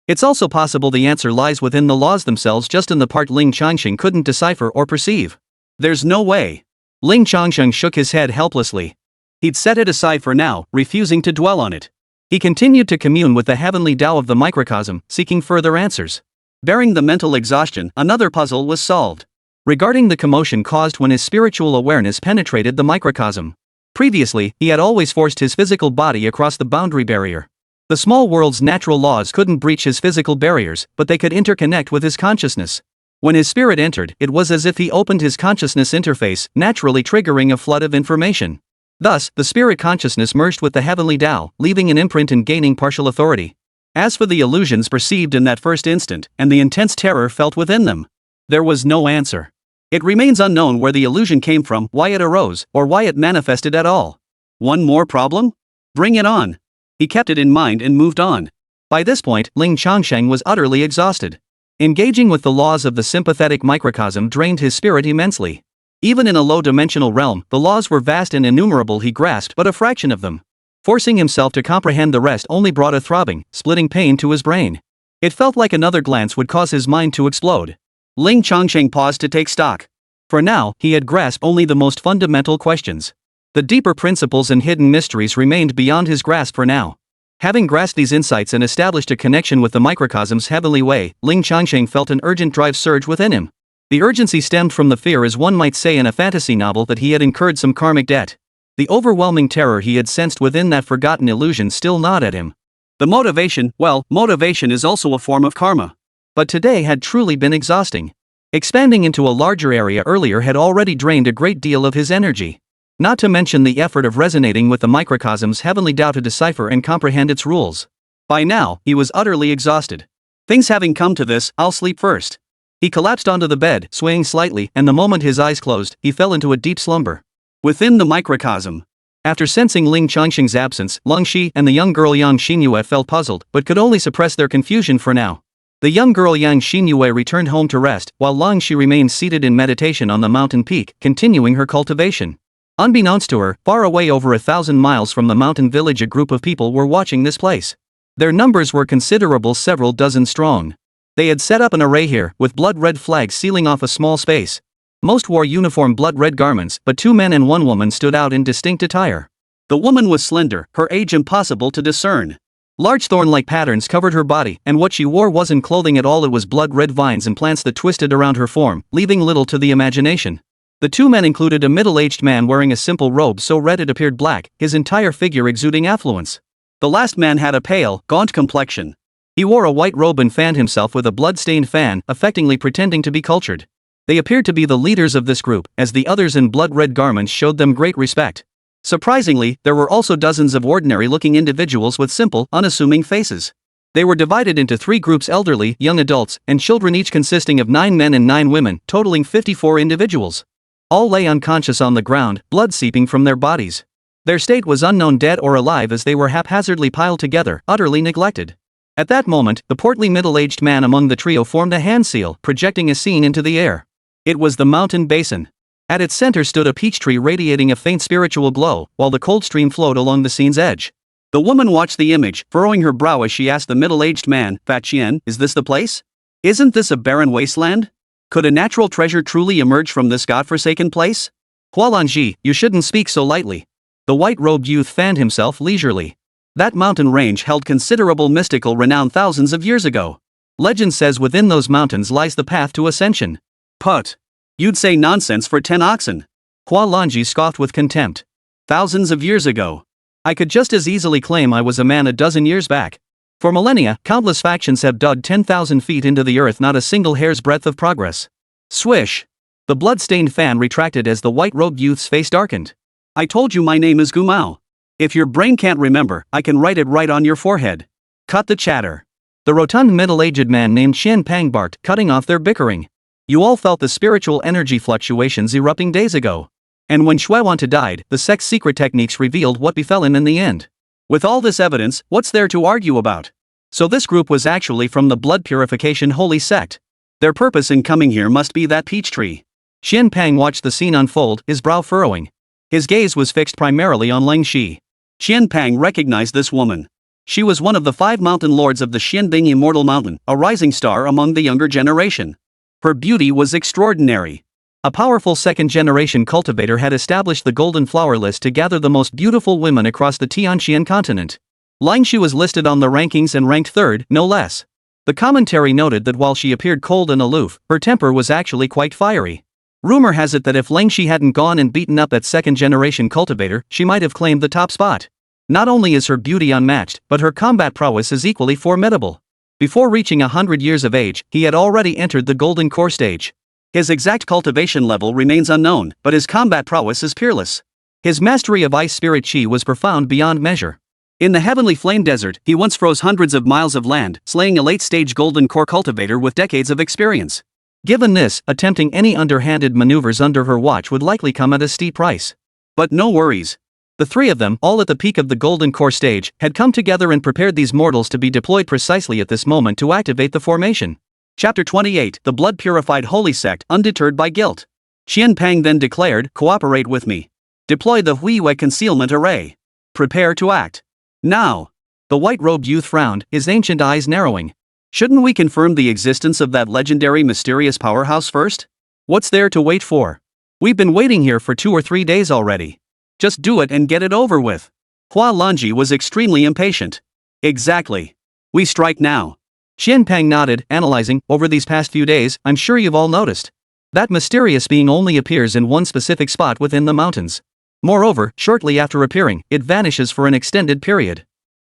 It's also possible the answer lies within the laws themselves, just in the part Ling Changsheng couldn't decipher or perceive. There's no way. Ling Changsheng shook his head helplessly. He'd set it aside for now, refusing to dwell on it. He continued to commune with the heavenly Tao of the microcosm, seeking further answers. Bearing the mental exhaustion, another puzzle was solved. Regarding the commotion caused when his spiritual awareness penetrated the microcosm. Previously, he had always forced his physical body across the boundary barrier. The small world's natural laws couldn't breach his physical barriers, but they could interconnect with his consciousness. When his spirit entered, it was as if he opened his consciousness interface, naturally triggering a flood of information. Thus, the spirit consciousness merged with the heavenly Tao, leaving an imprint and gaining partial authority. As for the illusions perceived in that first instant, and the intense terror felt within them, there was no answer. It remains unknown where the illusion came from, why it arose, or why it manifested at all. One more problem? Bring it on. He kept it in mind and moved on. By this point, Ling Changsheng was utterly exhausted. Engaging with the laws of the sympathetic microcosm drained his spirit immensely. Even in a low-dimensional realm, the laws were vast and innumerable. He grasped but a fraction of them. Forcing himself to comprehend the rest only brought a throbbing, splitting pain to his brain. It felt like another glance would cause his mind to explode. Ling Changsheng paused to take stock. For now, he had grasped only the most fundamental questions. The deeper principles and hidden mysteries remained beyond his grasp for now. Having grasped these insights and established a connection with the microcosm's heavenly way, Ling Changsheng felt an urgent drive surge within him. The urgency stemmed from the fear, as one might say in a fantasy novel, that he had incurred some karmic debt. The overwhelming terror he had sensed within that forgotten illusion still gnawed at him. The motivation, well, motivation is also a form of karma. But today had truly been exhausting. Expanding into a larger area earlier had already drained a great deal of his energy. Not to mention the effort of resonating with the microcosm's heavenly Tao to decipher and comprehend its rules. By now, he was utterly exhausted. Things having come to this, I'll sleep first. He collapsed onto the bed, swaying slightly, and the moment his eyes closed, he fell into a deep slumber. Within the microcosm. After sensing Ling Changsheng's absence, Long Shi and the young girl Yang Xinyue felt puzzled, but could only suppress their confusion for now. The young girl Yang Xinyue returned home to rest, while Long Shi remained seated in meditation on the mountain peak, continuing her cultivation. Unbeknownst to her, far away over 1,000 miles from the mountain village, a group of people were watching this place. Their numbers were considerable, several dozen strong. They had set up an array here, with blood-red flags sealing off a small space. Most wore uniform blood-red garments, but 2 men and 1 woman stood out in distinct attire. The woman was slender, her age impossible to discern. Large thorn-like patterns covered her body, and what she wore wasn't clothing at all, it was blood-red vines and plants that twisted around her form, leaving little to the imagination. The 2 men included a middle-aged man wearing a simple robe so red it appeared black, his entire figure exuding affluence. The last man had a pale, gaunt complexion. He wore a white robe and fanned himself with a blood-stained fan, affectingly pretending to be cultured. They appeared to be the leaders of this group, as the others in blood-red garments showed them great respect. Surprisingly, there were also dozens of ordinary-looking individuals with simple, unassuming faces. They were divided into 3 groups: elderly, young adults, and children, each consisting of 9 men and 9 women, totaling 54 individuals. All lay unconscious on the ground, blood seeping from their bodies. Their state was unknown, dead or alive, as they were haphazardly piled together, utterly neglected. At that moment, the portly middle-aged man among the trio formed a hand seal, projecting a scene into the air. It was the mountain basin. At its center stood a peach tree radiating a faint spiritual glow, while the cold stream flowed along the scene's edge. The woman watched the image, furrowing her brow as she asked the middle-aged man, "Fat Qian, is this the place? Isn't this a barren wasteland? Could a natural treasure truly emerge from this godforsaken place?" "Hualanji, you shouldn't speak so lightly." The white-robed youth fanned himself leisurely. That mountain range held considerable mystical renown thousands of years ago. Legend says within those mountains lies the path to ascension. "Put. You'd say nonsense for 10 oxen. Hualanji scoffed with contempt. "Thousands of years ago. I could just as easily claim I was a man a dozen years back. For millennia, countless factions have dug 10,000 feet into the earth, not a single hair's breadth of progress." Swish! The blood-stained fan retracted as the white-robed youth's face darkened. "I told you my name is Gumao. If your brain can't remember, I can write it right on your forehead. Cut the chatter." The rotund middle-aged man named Qian Pang barked, cutting off their bickering. "You all felt the spiritual energy fluctuations erupting days ago. And when Shuaiwanta died, the sect's secret techniques revealed what befell him in the end. With all this evidence, what's there to argue about? So this group was actually from the blood purification holy sect. Their purpose in coming here must be that peach tree." Qian Pang watched the scene unfold, his brow furrowing. His gaze was fixed primarily on Ling Shi. Qian Pang recognized this woman. She was one of the 5 mountain lords of the Xianbing Immortal Mountain, a rising star among the younger generation. Her beauty was extraordinary. A powerful second-generation cultivator had established the Golden Flower list to gather the most beautiful women across the Tianqian continent. Ling Shi was listed on the rankings and ranked 3rd, no less. The commentary noted that while she appeared cold and aloof, her temper was actually quite fiery. Rumor has it that if Ling Shi hadn't gone and beaten up that second-generation cultivator, she might have claimed the top spot. Not only is her beauty unmatched, but her combat prowess is equally formidable. Before reaching 100 years of age, he had already entered the Golden Core stage. His exact cultivation level remains unknown, but his combat prowess is peerless. His mastery of ice spirit chi was profound beyond measure. In the Heavenly Flame Desert, he once froze hundreds of miles of land, slaying a late-stage Golden Core cultivator with decades of experience. Given this, attempting any underhanded maneuvers under her watch would likely come at a steep price. But no worries. The 3 of them, all at the peak of the Golden Core stage, had come together and prepared these mortals to be deployed precisely at this moment to activate the formation. Chapter 28, The Blood-Purified Holy Sect, Undeterred by Guilt. Qian Pang then declared, "Cooperate with me. Deploy the Hui concealment array. Prepare to act. Now." The white-robed youth frowned, his ancient eyes narrowing. "Shouldn't we confirm the existence of that legendary mysterious powerhouse first? What's there to wait for? We've been waiting here for 2 or 3 days already. Just do it and get it over with." Hualanji was extremely impatient. Exactly. We strike now. Xianpeng nodded, analyzing. Over these past few days, I'm sure you've all noticed. That mysterious being only appears in one specific spot within the mountains. Moreover, shortly after appearing, it vanishes for an extended period.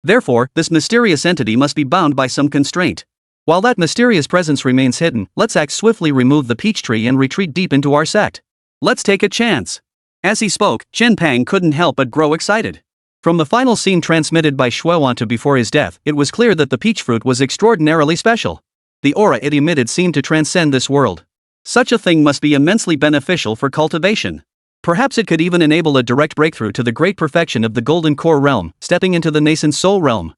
Therefore, this mysterious entity must be bound by some constraint. While that mysterious presence remains hidden, let's act swiftly, remove the peach tree and retreat deep into our sect. Let's take a chance. As he spoke, Xianpeng couldn't help but grow excited. From the final scene transmitted by Shuewantu before his death, it was clear that the peach fruit was extraordinarily special. The aura it emitted seemed to transcend this world. Such a thing must be immensely beneficial for cultivation. Perhaps it could even enable a direct breakthrough to the great perfection of the Golden Core realm, stepping into the nascent soul realm.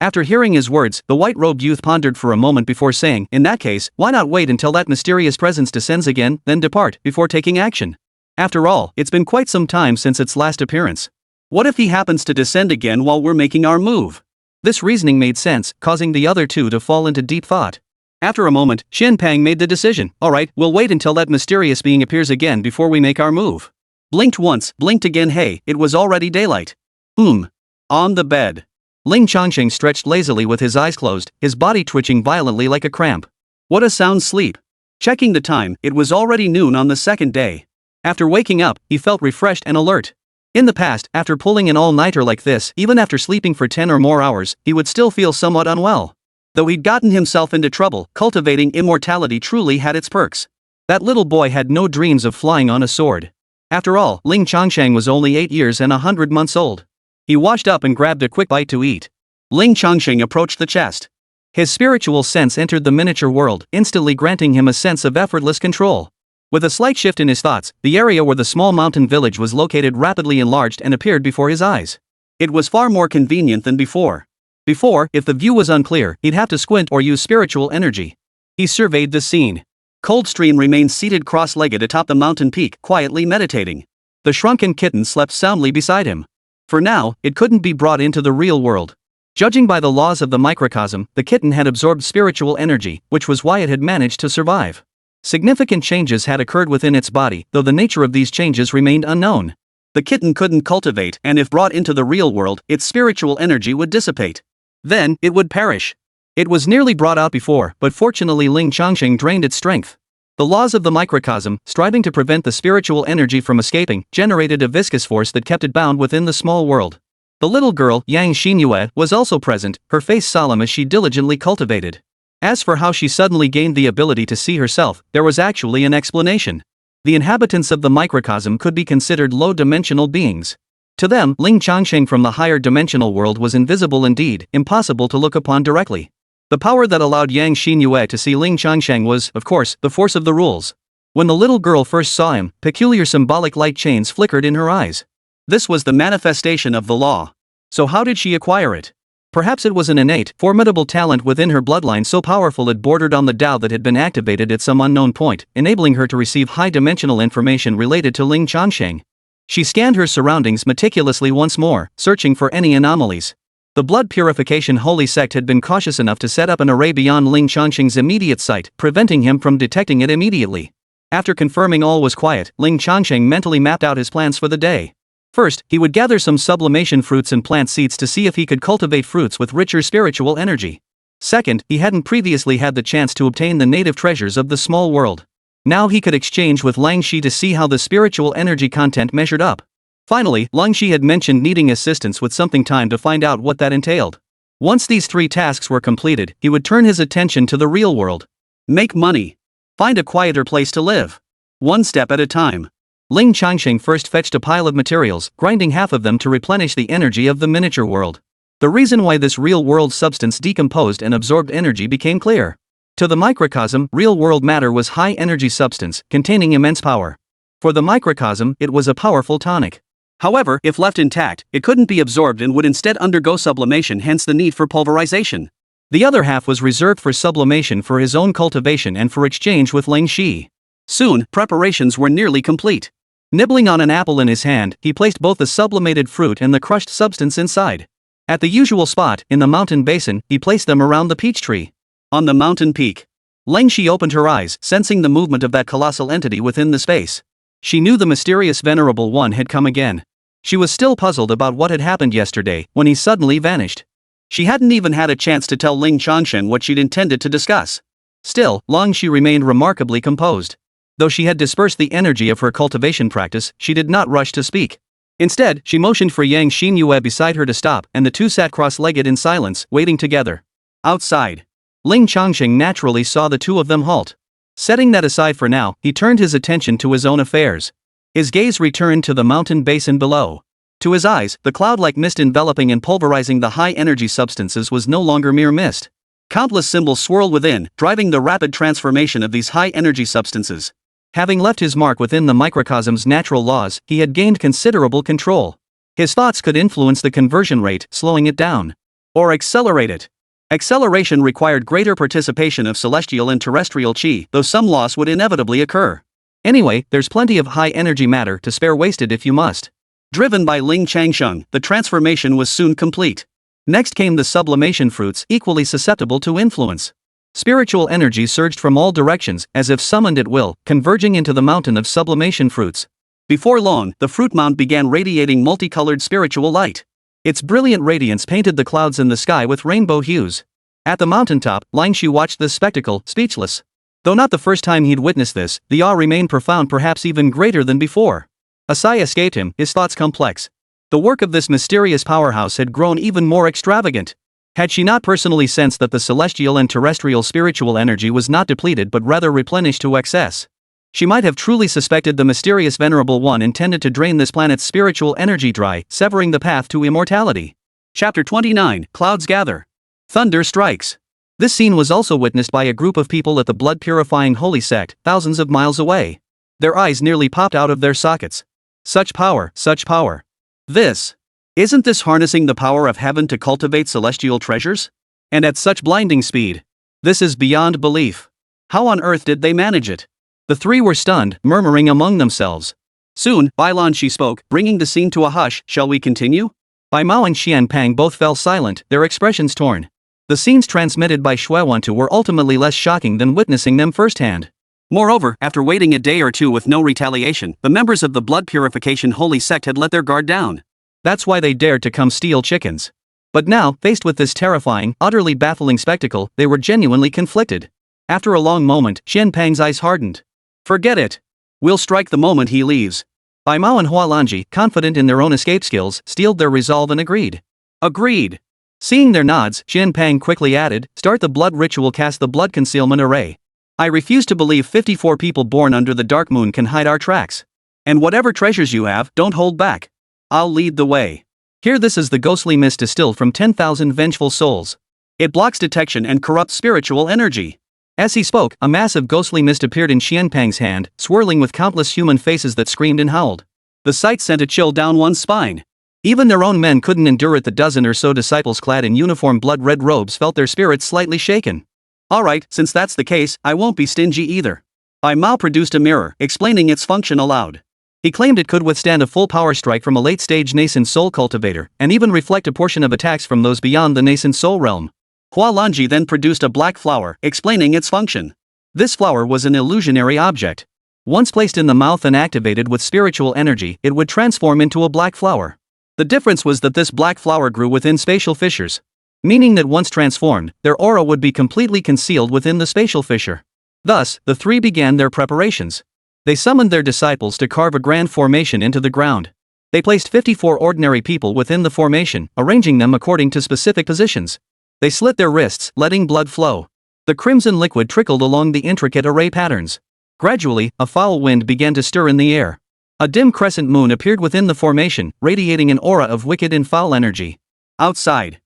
After hearing his words, the white-robed youth pondered for a moment before saying, in that case, why not wait until that mysterious presence descends again, then depart, before taking action? After all, it's been quite some time since its last appearance. What if he happens to descend again while we're making our move? This reasoning made sense, causing the other two to fall into deep thought. After a moment, Xianpeng made the decision. Alright, we'll wait until that mysterious being appears again before we make our move. Blinked once, blinked again. Hey, it was already daylight. On the bed. Ling Changsheng stretched lazily with his eyes closed, his body twitching violently like a cramp. What a sound sleep. Checking the time, it was already noon on the second day. After waking up, he felt refreshed and alert. In the past, after pulling an all-nighter like this, even after sleeping for 10 or more hours, he would still feel somewhat unwell. Though he'd gotten himself into trouble, cultivating immortality truly had its perks. That little boy had no dreams of flying on a sword. After all, Ling Changsheng was only 8 years and 100 months old. He washed up and grabbed a quick bite to eat. Ling Changsheng approached the chest. His spiritual sense entered the miniature world, instantly granting him a sense of effortless control. With a slight shift in his thoughts, the area where the small mountain village was located rapidly enlarged and appeared before his eyes. It was far more convenient than before. Before, if the view was unclear, he'd have to squint or use spiritual energy. He surveyed the scene. Coldstream remained seated cross-legged atop the mountain peak, quietly meditating. The shrunken kitten slept soundly beside him. For now, it couldn't be brought into the real world. Judging by the laws of the microcosm, the kitten had absorbed spiritual energy, which was why it had managed to survive. Significant changes had occurred within its body, though the nature of these changes remained unknown. The kitten couldn't cultivate, and if brought into the real world, its spiritual energy would dissipate. Then, it would perish. It was nearly brought out before, but fortunately Ling Changsheng drained its strength. The laws of the microcosm, striving to prevent the spiritual energy from escaping, generated a viscous force that kept it bound within the small world. The little girl, Yang Xinyue, was also present, her face solemn as she diligently cultivated. As for how she suddenly gained the ability to see herself, there was actually an explanation. The inhabitants of the microcosm could be considered low-dimensional beings. To them, Ling Changsheng from the higher dimensional world was invisible indeed, impossible to look upon directly. The power that allowed Yang Xinyue to see Ling Changsheng was, of course, the force of the rules. When the little girl first saw him, peculiar symbolic light chains flickered in her eyes. This was the manifestation of the law. So how did she acquire it? Perhaps it was an innate, formidable talent within her bloodline so powerful it bordered on the Tao that had been activated at some unknown point, enabling her to receive high-dimensional information related to Ling Changsheng. She scanned her surroundings meticulously once more, searching for any anomalies. The blood purification holy sect had been cautious enough to set up an array beyond Ling Changsheng's immediate sight, preventing him from detecting it immediately. After confirming all was quiet, Ling Changsheng mentally mapped out his plans for the day. First, he would gather some sublimation fruits and plant seeds to see if he could cultivate fruits with richer spiritual energy. Second, he hadn't previously had the chance to obtain the native treasures of the small world. Now he could exchange with Lang Shi to see how the spiritual energy content measured up. Finally, Lang Shi had mentioned needing assistance with something, time to find out what that entailed. Once these 3 tasks were completed, he would turn his attention to the real world. Make money. Find a quieter place to live. One step at a time. Ling Changsheng first fetched a pile of materials, grinding half of them to replenish the energy of the miniature world. The reason why this real-world substance decomposed and absorbed energy became clear. To the microcosm, real-world matter was high-energy substance, containing immense power. For the microcosm, it was a powerful tonic. However, if left intact, it couldn't be absorbed and would instead undergo sublimation, hence the need for pulverization. The other half was reserved for sublimation for his own cultivation and for exchange with Lang Shi. Soon, preparations were nearly complete. Nibbling on an apple in his hand, he placed both the sublimated fruit and the crushed substance inside. At the usual spot, in the mountain basin, he placed them around the peach tree. On the mountain peak. Lang Shi opened her eyes, sensing the movement of that colossal entity within the space. She knew the mysterious venerable one had come again. She was still puzzled about what had happened yesterday, when he suddenly vanished. She hadn't even had a chance to tell Ling Changsheng what she'd intended to discuss. Still, she remained remarkably composed. Though she had dispersed the energy of her cultivation practice, she did not rush to speak. Instead, she motioned for Yang Xinyue beside her to stop, and the two sat cross-legged in silence, waiting together. Outside, Ling Changsheng naturally saw the two of them halt. Setting that aside for now, he turned his attention to his own affairs. His gaze returned to the mountain basin below. To his eyes, the cloud-like mist enveloping and pulverizing the high-energy substances was no longer mere mist. Countless symbols swirled within, driving the rapid transformation of these high-energy substances. Having left his mark within the microcosm's natural laws, he had gained considerable control. His thoughts could influence the conversion rate, slowing it down. Or accelerate it. Acceleration required greater participation of celestial and terrestrial chi, though some loss would inevitably occur. Anyway, there's plenty of high-energy matter to spare wasted if you must. Driven by Ling Changsheng, the transformation was soon complete. Next came the sublimation fruits, equally susceptible to influence. Spiritual energy surged from all directions, as if summoned at will, converging into the mountain of sublimation fruits. Before long, the fruit mound began radiating multicolored spiritual light. Its brilliant radiance painted the clouds in the sky with rainbow hues. At the mountaintop, Ling Xu watched this spectacle, speechless. Though not the first time he'd witnessed this, the awe remained profound, perhaps even greater than before. A sigh escaped him, his thoughts complex. The work of this mysterious powerhouse had grown even more extravagant. Had she not personally sensed that the celestial and terrestrial spiritual energy was not depleted but rather replenished to excess, she might have truly suspected the mysterious Venerable One intended to drain this planet's spiritual energy dry, severing the path to immortality. Chapter 29, Clouds Gather. Thunder Strikes. This scene was also witnessed by a group of people at the blood-purifying holy sect, thousands of miles away. Their eyes nearly popped out of their sockets. Such power, such power. Isn't this harnessing the power of heaven to cultivate celestial treasures? And at such blinding speed. This is beyond belief. How on earth did they manage it? The three were stunned, murmuring among themselves. Soon, Bai Lanshi spoke, bringing the scene to a hush. Shall we continue? Bai Mao and Xian Pang both fell silent, their expressions torn. The scenes transmitted by Shuewantu were ultimately less shocking than witnessing them firsthand. Moreover, after waiting a day or two with no retaliation, the members of the blood purification holy sect had let their guard down. That's why they dared to come steal chickens. But now, faced with this terrifying, utterly baffling spectacle, they were genuinely conflicted. After a long moment, Xian Pang's eyes hardened. Forget it. We'll strike the moment he leaves. Bai Mao and Hua Lanji, confident in their own escape skills, steeled their resolve and agreed. Agreed. Seeing their nods, Xian Pang quickly added, start the blood ritual, cast the blood concealment array. I refuse to believe 54 people born under the dark moon can hide our tracks. And whatever treasures you have, don't hold back. I'll lead the way. Here, this is the ghostly mist distilled from 10,000 vengeful souls. It blocks detection and corrupts spiritual energy. As he spoke, a massive ghostly mist appeared in Xian Pang's hand, swirling with countless human faces that screamed and howled. The sight sent a chill down one's spine. Even their own men couldn't endure it. The dozen or so disciples clad in uniform blood-red robes felt their spirits slightly shaken. Alright, since that's the case, I won't be stingy either. Bai Mao produced a mirror, explaining its function aloud. He claimed it could withstand a full power strike from a late-stage nascent soul cultivator, and even reflect a portion of attacks from those beyond the nascent soul realm. Hua Lanji then produced a black flower, explaining its function. This flower was an illusionary object. Once placed in the mouth and activated with spiritual energy, it would transform into a black flower. The difference was that this black flower grew within spatial fissures. Meaning that once transformed, their aura would be completely concealed within the spatial fissure. Thus, the three began their preparations. They summoned their disciples to carve a grand formation into the ground. They placed 54 ordinary people within the formation, arranging them according to specific positions. They slit their wrists, letting blood flow. The crimson liquid trickled along the intricate array patterns. Gradually, a foul wind began to stir in the air. A dim crescent moon appeared within the formation, radiating an aura of wicked and foul energy. Outside.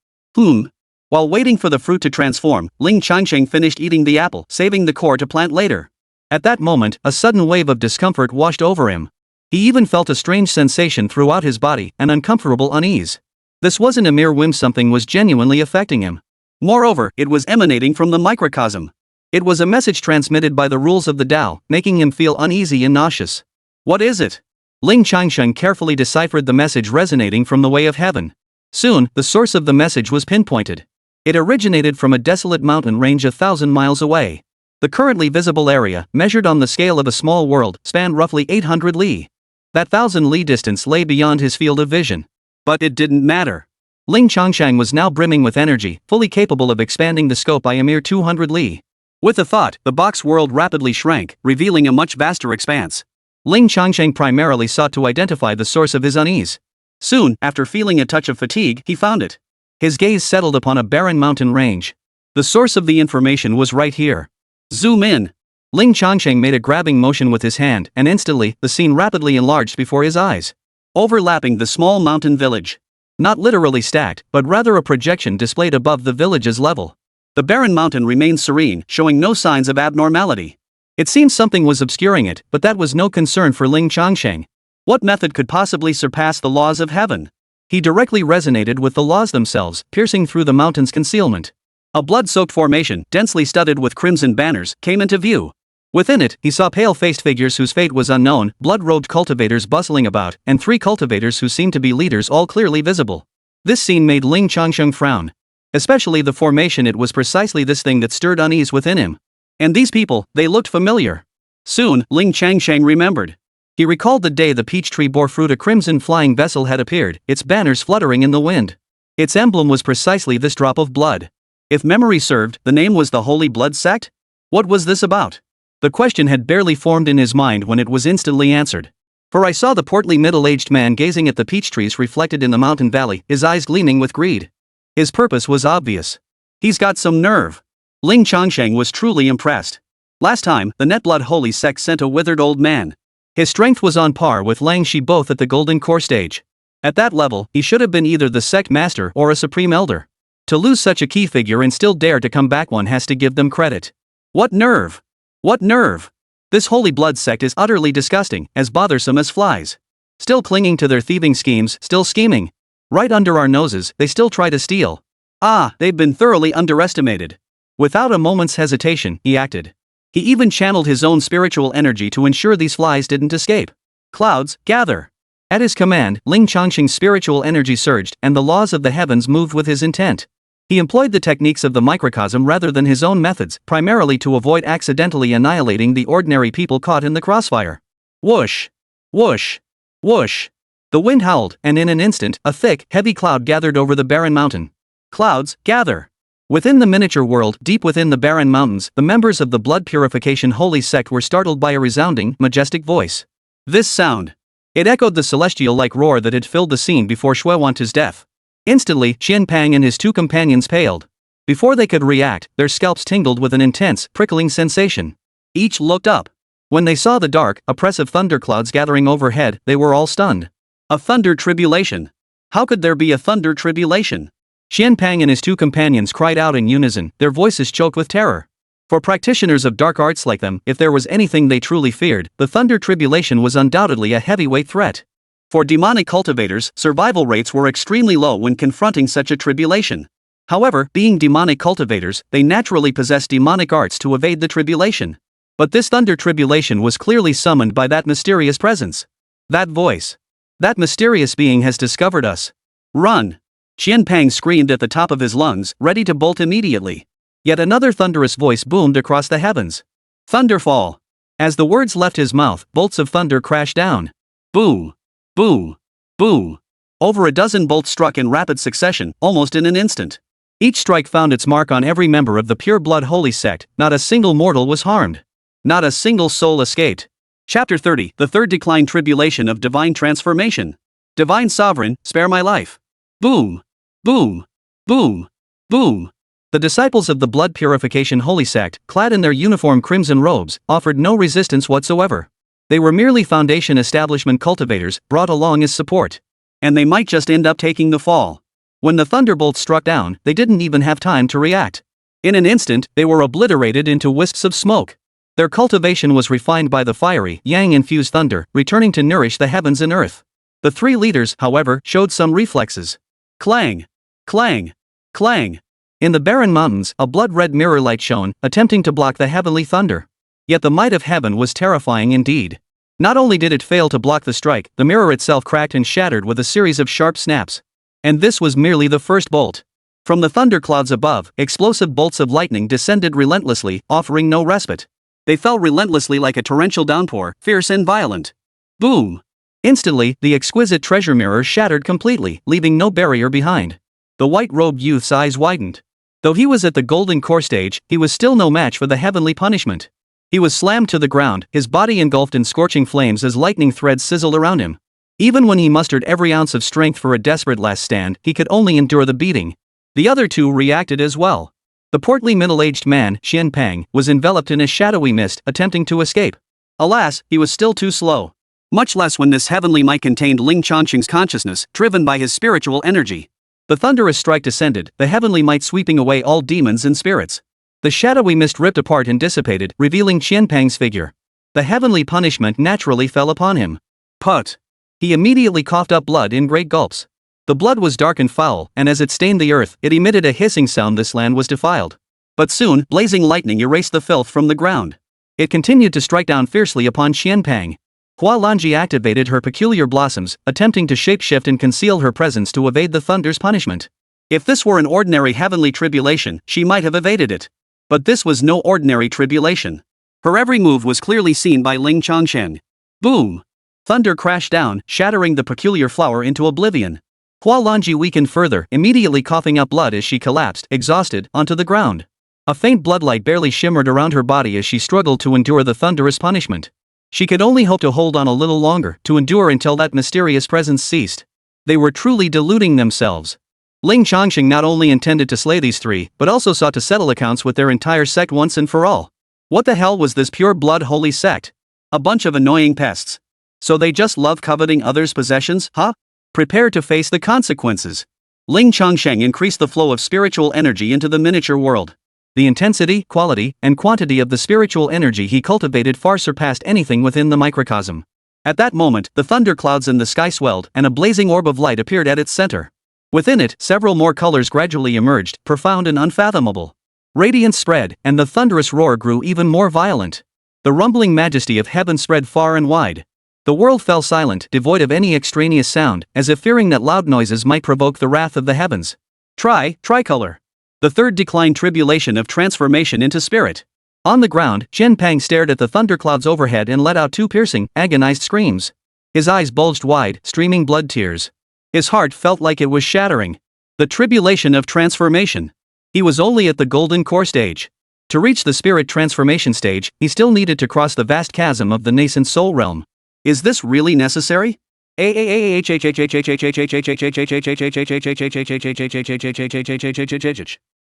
While waiting for the fruit to transform, Ling Changsheng finished eating the apple, saving the core to plant later. At that moment, a sudden wave of discomfort washed over him. He even felt a strange sensation throughout his body, an uncomfortable unease. This wasn't a mere whim, something was genuinely affecting him. Moreover, it was emanating from the microcosm. It was a message transmitted by the rules of the Tao, making him feel uneasy and nauseous. What is it? Ling Changsheng carefully deciphered the message resonating from the way of heaven. Soon, the source of the message was pinpointed. It originated from a desolate mountain range 1,000 miles away. The currently visible area, measured on the scale of a small world, spanned roughly 800 li. That 1,000 li distance lay beyond his field of vision. But it didn't matter. Ling Changsheng was now brimming with energy, fully capable of expanding the scope by a mere 200 li. With the thought, the box world rapidly shrank, revealing a much vaster expanse. Ling Changsheng primarily sought to identify the source of his unease. Soon, after feeling a touch of fatigue, he found it. His gaze settled upon a barren mountain range. The source of the information was right here. Zoom in. Ling Changsheng made a grabbing motion with his hand, and instantly, the scene rapidly enlarged before his eyes. Overlapping the small mountain village. Not literally stacked, but rather a projection displayed above the village's level. The barren mountain remained serene, showing no signs of abnormality. It seemed something was obscuring it, but that was no concern for Ling Changsheng. What method could possibly surpass the laws of heaven? He directly resonated with the laws themselves, piercing through the mountain's concealment. A blood-soaked formation, densely studded with crimson banners, came into view. Within it, he saw pale-faced figures whose fate was unknown, blood-robed cultivators bustling about, and 3 cultivators who seemed to be leaders all clearly visible. This scene made Ling Changsheng frown. Especially the formation. It was precisely this thing that stirred unease within him. And these people, they looked familiar. Soon, Ling Changsheng remembered. He recalled the day the peach tree bore fruit. A crimson flying vessel had appeared, its banners fluttering in the wind. Its emblem was precisely this drop of blood. If memory served, the name was the Holy Blood Sect? What was this about? The question had barely formed in his mind when it was instantly answered. For I saw the portly middle-aged man gazing at the peach trees reflected in the mountain valley, his eyes gleaming with greed. His purpose was obvious. He's got some nerve. Ling Changsheng was truly impressed. Last time, the Netblood Holy Sect sent a withered old man. His strength was on par with Lang Shi both at the Golden Core stage. At that level, he should have been either the sect master or a supreme elder. To lose such a key figure and still dare to come back, one has to give them credit. What nerve! What nerve! This Holy Blood Sect is utterly disgusting, as bothersome as flies. Still clinging to their thieving schemes, still scheming. Right under our noses, they still try to steal. Ah, they've been thoroughly underestimated. Without a moment's hesitation, he acted. He even channeled his own spiritual energy to ensure these flies didn't escape. Clouds, gather! At his command, Ling Changsheng's spiritual energy surged, and the laws of the heavens moved with his intent. He employed the techniques of the microcosm rather than his own methods, primarily to avoid accidentally annihilating the ordinary people caught in the crossfire. Whoosh! Whoosh! Whoosh! The wind howled, and in an instant, a thick, heavy cloud gathered over the barren mountain. Clouds, gather! Within the miniature world, deep within the barren mountains, the members of the Blood Purification Holy Sect were startled by a resounding, majestic voice. This sound. It echoed the celestial-like roar that had filled the scene before Xuewanta's death. Instantly, Xianpang and his 2 companions paled. Before they could react, their scalps tingled with an intense, prickling sensation. Each looked up. When they saw the dark, oppressive thunderclouds gathering overhead, they were all stunned. A thunder tribulation. How could there be a thunder tribulation? Xianpang and his 2 companions cried out in unison, their voices choked with terror. For practitioners of dark arts like them, if there was anything they truly feared, the thunder tribulation was undoubtedly a heavyweight threat. For demonic cultivators, survival rates were extremely low when confronting such a tribulation. However, being demonic cultivators, they naturally possess demonic arts to evade the tribulation. But this thunder tribulation was clearly summoned by that mysterious presence. That voice. That mysterious being has discovered us. Run! Xianpang screamed at the top of his lungs, ready to bolt immediately. Yet another thunderous voice boomed across the heavens. Thunderfall! As the words left his mouth, bolts of thunder crashed down. Boom! Boom! Boom! Over a dozen bolts struck in rapid succession, almost in an instant. Each strike found its mark on every member of the Pure Blood Holy Sect. Not a single mortal was harmed. Not a single soul escaped. Chapter 30, The Third Decline Tribulation of Divine Transformation. Divine Sovereign, spare my life. Boom! Boom! Boom! Boom! The disciples of the Blood Purification Holy Sect, clad in their uniform crimson robes, offered no resistance whatsoever. They were merely Foundation establishment cultivators, brought along as support. And they might just end up taking the fall. When the thunderbolts struck down, they didn't even have time to react. In an instant, they were obliterated into wisps of smoke. Their cultivation was refined by the fiery, yang-infused thunder, returning to nourish the heavens and earth. The 3 leaders, however, showed some reflexes. Clang! Clang! Clang! In the barren mountains, a blood-red mirror light shone, attempting to block the heavenly thunder. Yet the might of heaven was terrifying indeed. Not only did it fail to block the strike, the mirror itself cracked and shattered with a series of sharp snaps. And this was merely the first bolt. From the thunderclouds above, explosive bolts of lightning descended relentlessly, offering no respite. They fell relentlessly like a torrential downpour, fierce and violent. Boom! Instantly, the exquisite treasure mirror shattered completely, leaving no barrier behind. The white-robed youth's eyes widened. Though he was at the golden core stage, he was still no match for the heavenly punishment. He was slammed to the ground, his body engulfed in scorching flames as lightning threads sizzled around him. Even when he mustered every ounce of strength for a desperate last stand, he could only endure the beating. The other two reacted as well. The portly middle-aged man, Xinyue, was enveloped in a shadowy mist, attempting to escape. Alas, he was still too slow. Much less when this heavenly might contained Ling Changsheng's consciousness, driven by his spiritual energy. The thunderous strike descended, the heavenly might sweeping away all demons and spirits. The shadowy mist ripped apart and dissipated, revealing Xinyue's figure. The heavenly punishment naturally fell upon him. Put! He immediately coughed up blood in great gulps. The blood was dark and foul, and as it stained the earth, it emitted a hissing sound. This land was defiled. But soon, blazing lightning erased the filth from the ground. It continued to strike down fiercely upon Xinyue. Hua Lanji activated her peculiar blossoms, attempting to shapeshift and conceal her presence to evade the thunder's punishment. If this were an ordinary heavenly tribulation, she might have evaded it. But this was no ordinary tribulation. Her every move was clearly seen by Ling Changsheng. Boom! Thunder crashed down, shattering the peculiar flower into oblivion. Hua Lanji weakened further, immediately coughing up blood as she collapsed, exhausted, onto the ground. A faint bloodlight barely shimmered around her body as she struggled to endure the thunderous punishment. She could only hope to hold on a little longer, to endure until that mysterious presence ceased. They were truly deluding themselves. Ling Changsheng not only intended to slay these three, but also sought to settle accounts with their entire sect once and for all. What the hell was this pure blood holy sect? A bunch of annoying pests. So they just love coveting others' possessions, huh? Prepare to face the consequences. Ling Changsheng increased the flow of spiritual energy into the miniature world. The intensity, quality, and quantity of the spiritual energy he cultivated far surpassed anything within the microcosm. At that moment, the thunderclouds in the sky swelled, and a blazing orb of light appeared at its center. Within it, several more colors gradually emerged, profound and unfathomable. Radiance spread, and the thunderous roar grew even more violent. The rumbling majesty of heaven spread far and wide. The world fell silent, devoid of any extraneous sound, as if fearing that loud noises might provoke the wrath of the heavens. Tricolor. The third decline tribulation of transformation into spirit. On the ground, Xinyue stared at the thunderclouds overhead and let out two piercing, agonized screams. His eyes bulged wide, streaming blood tears. His heart felt like it was shattering. The tribulation of transformation. He was only at the golden core stage. To reach the spirit transformation stage, he still needed to cross the vast chasm of the nascent soul realm. Is this really necessary?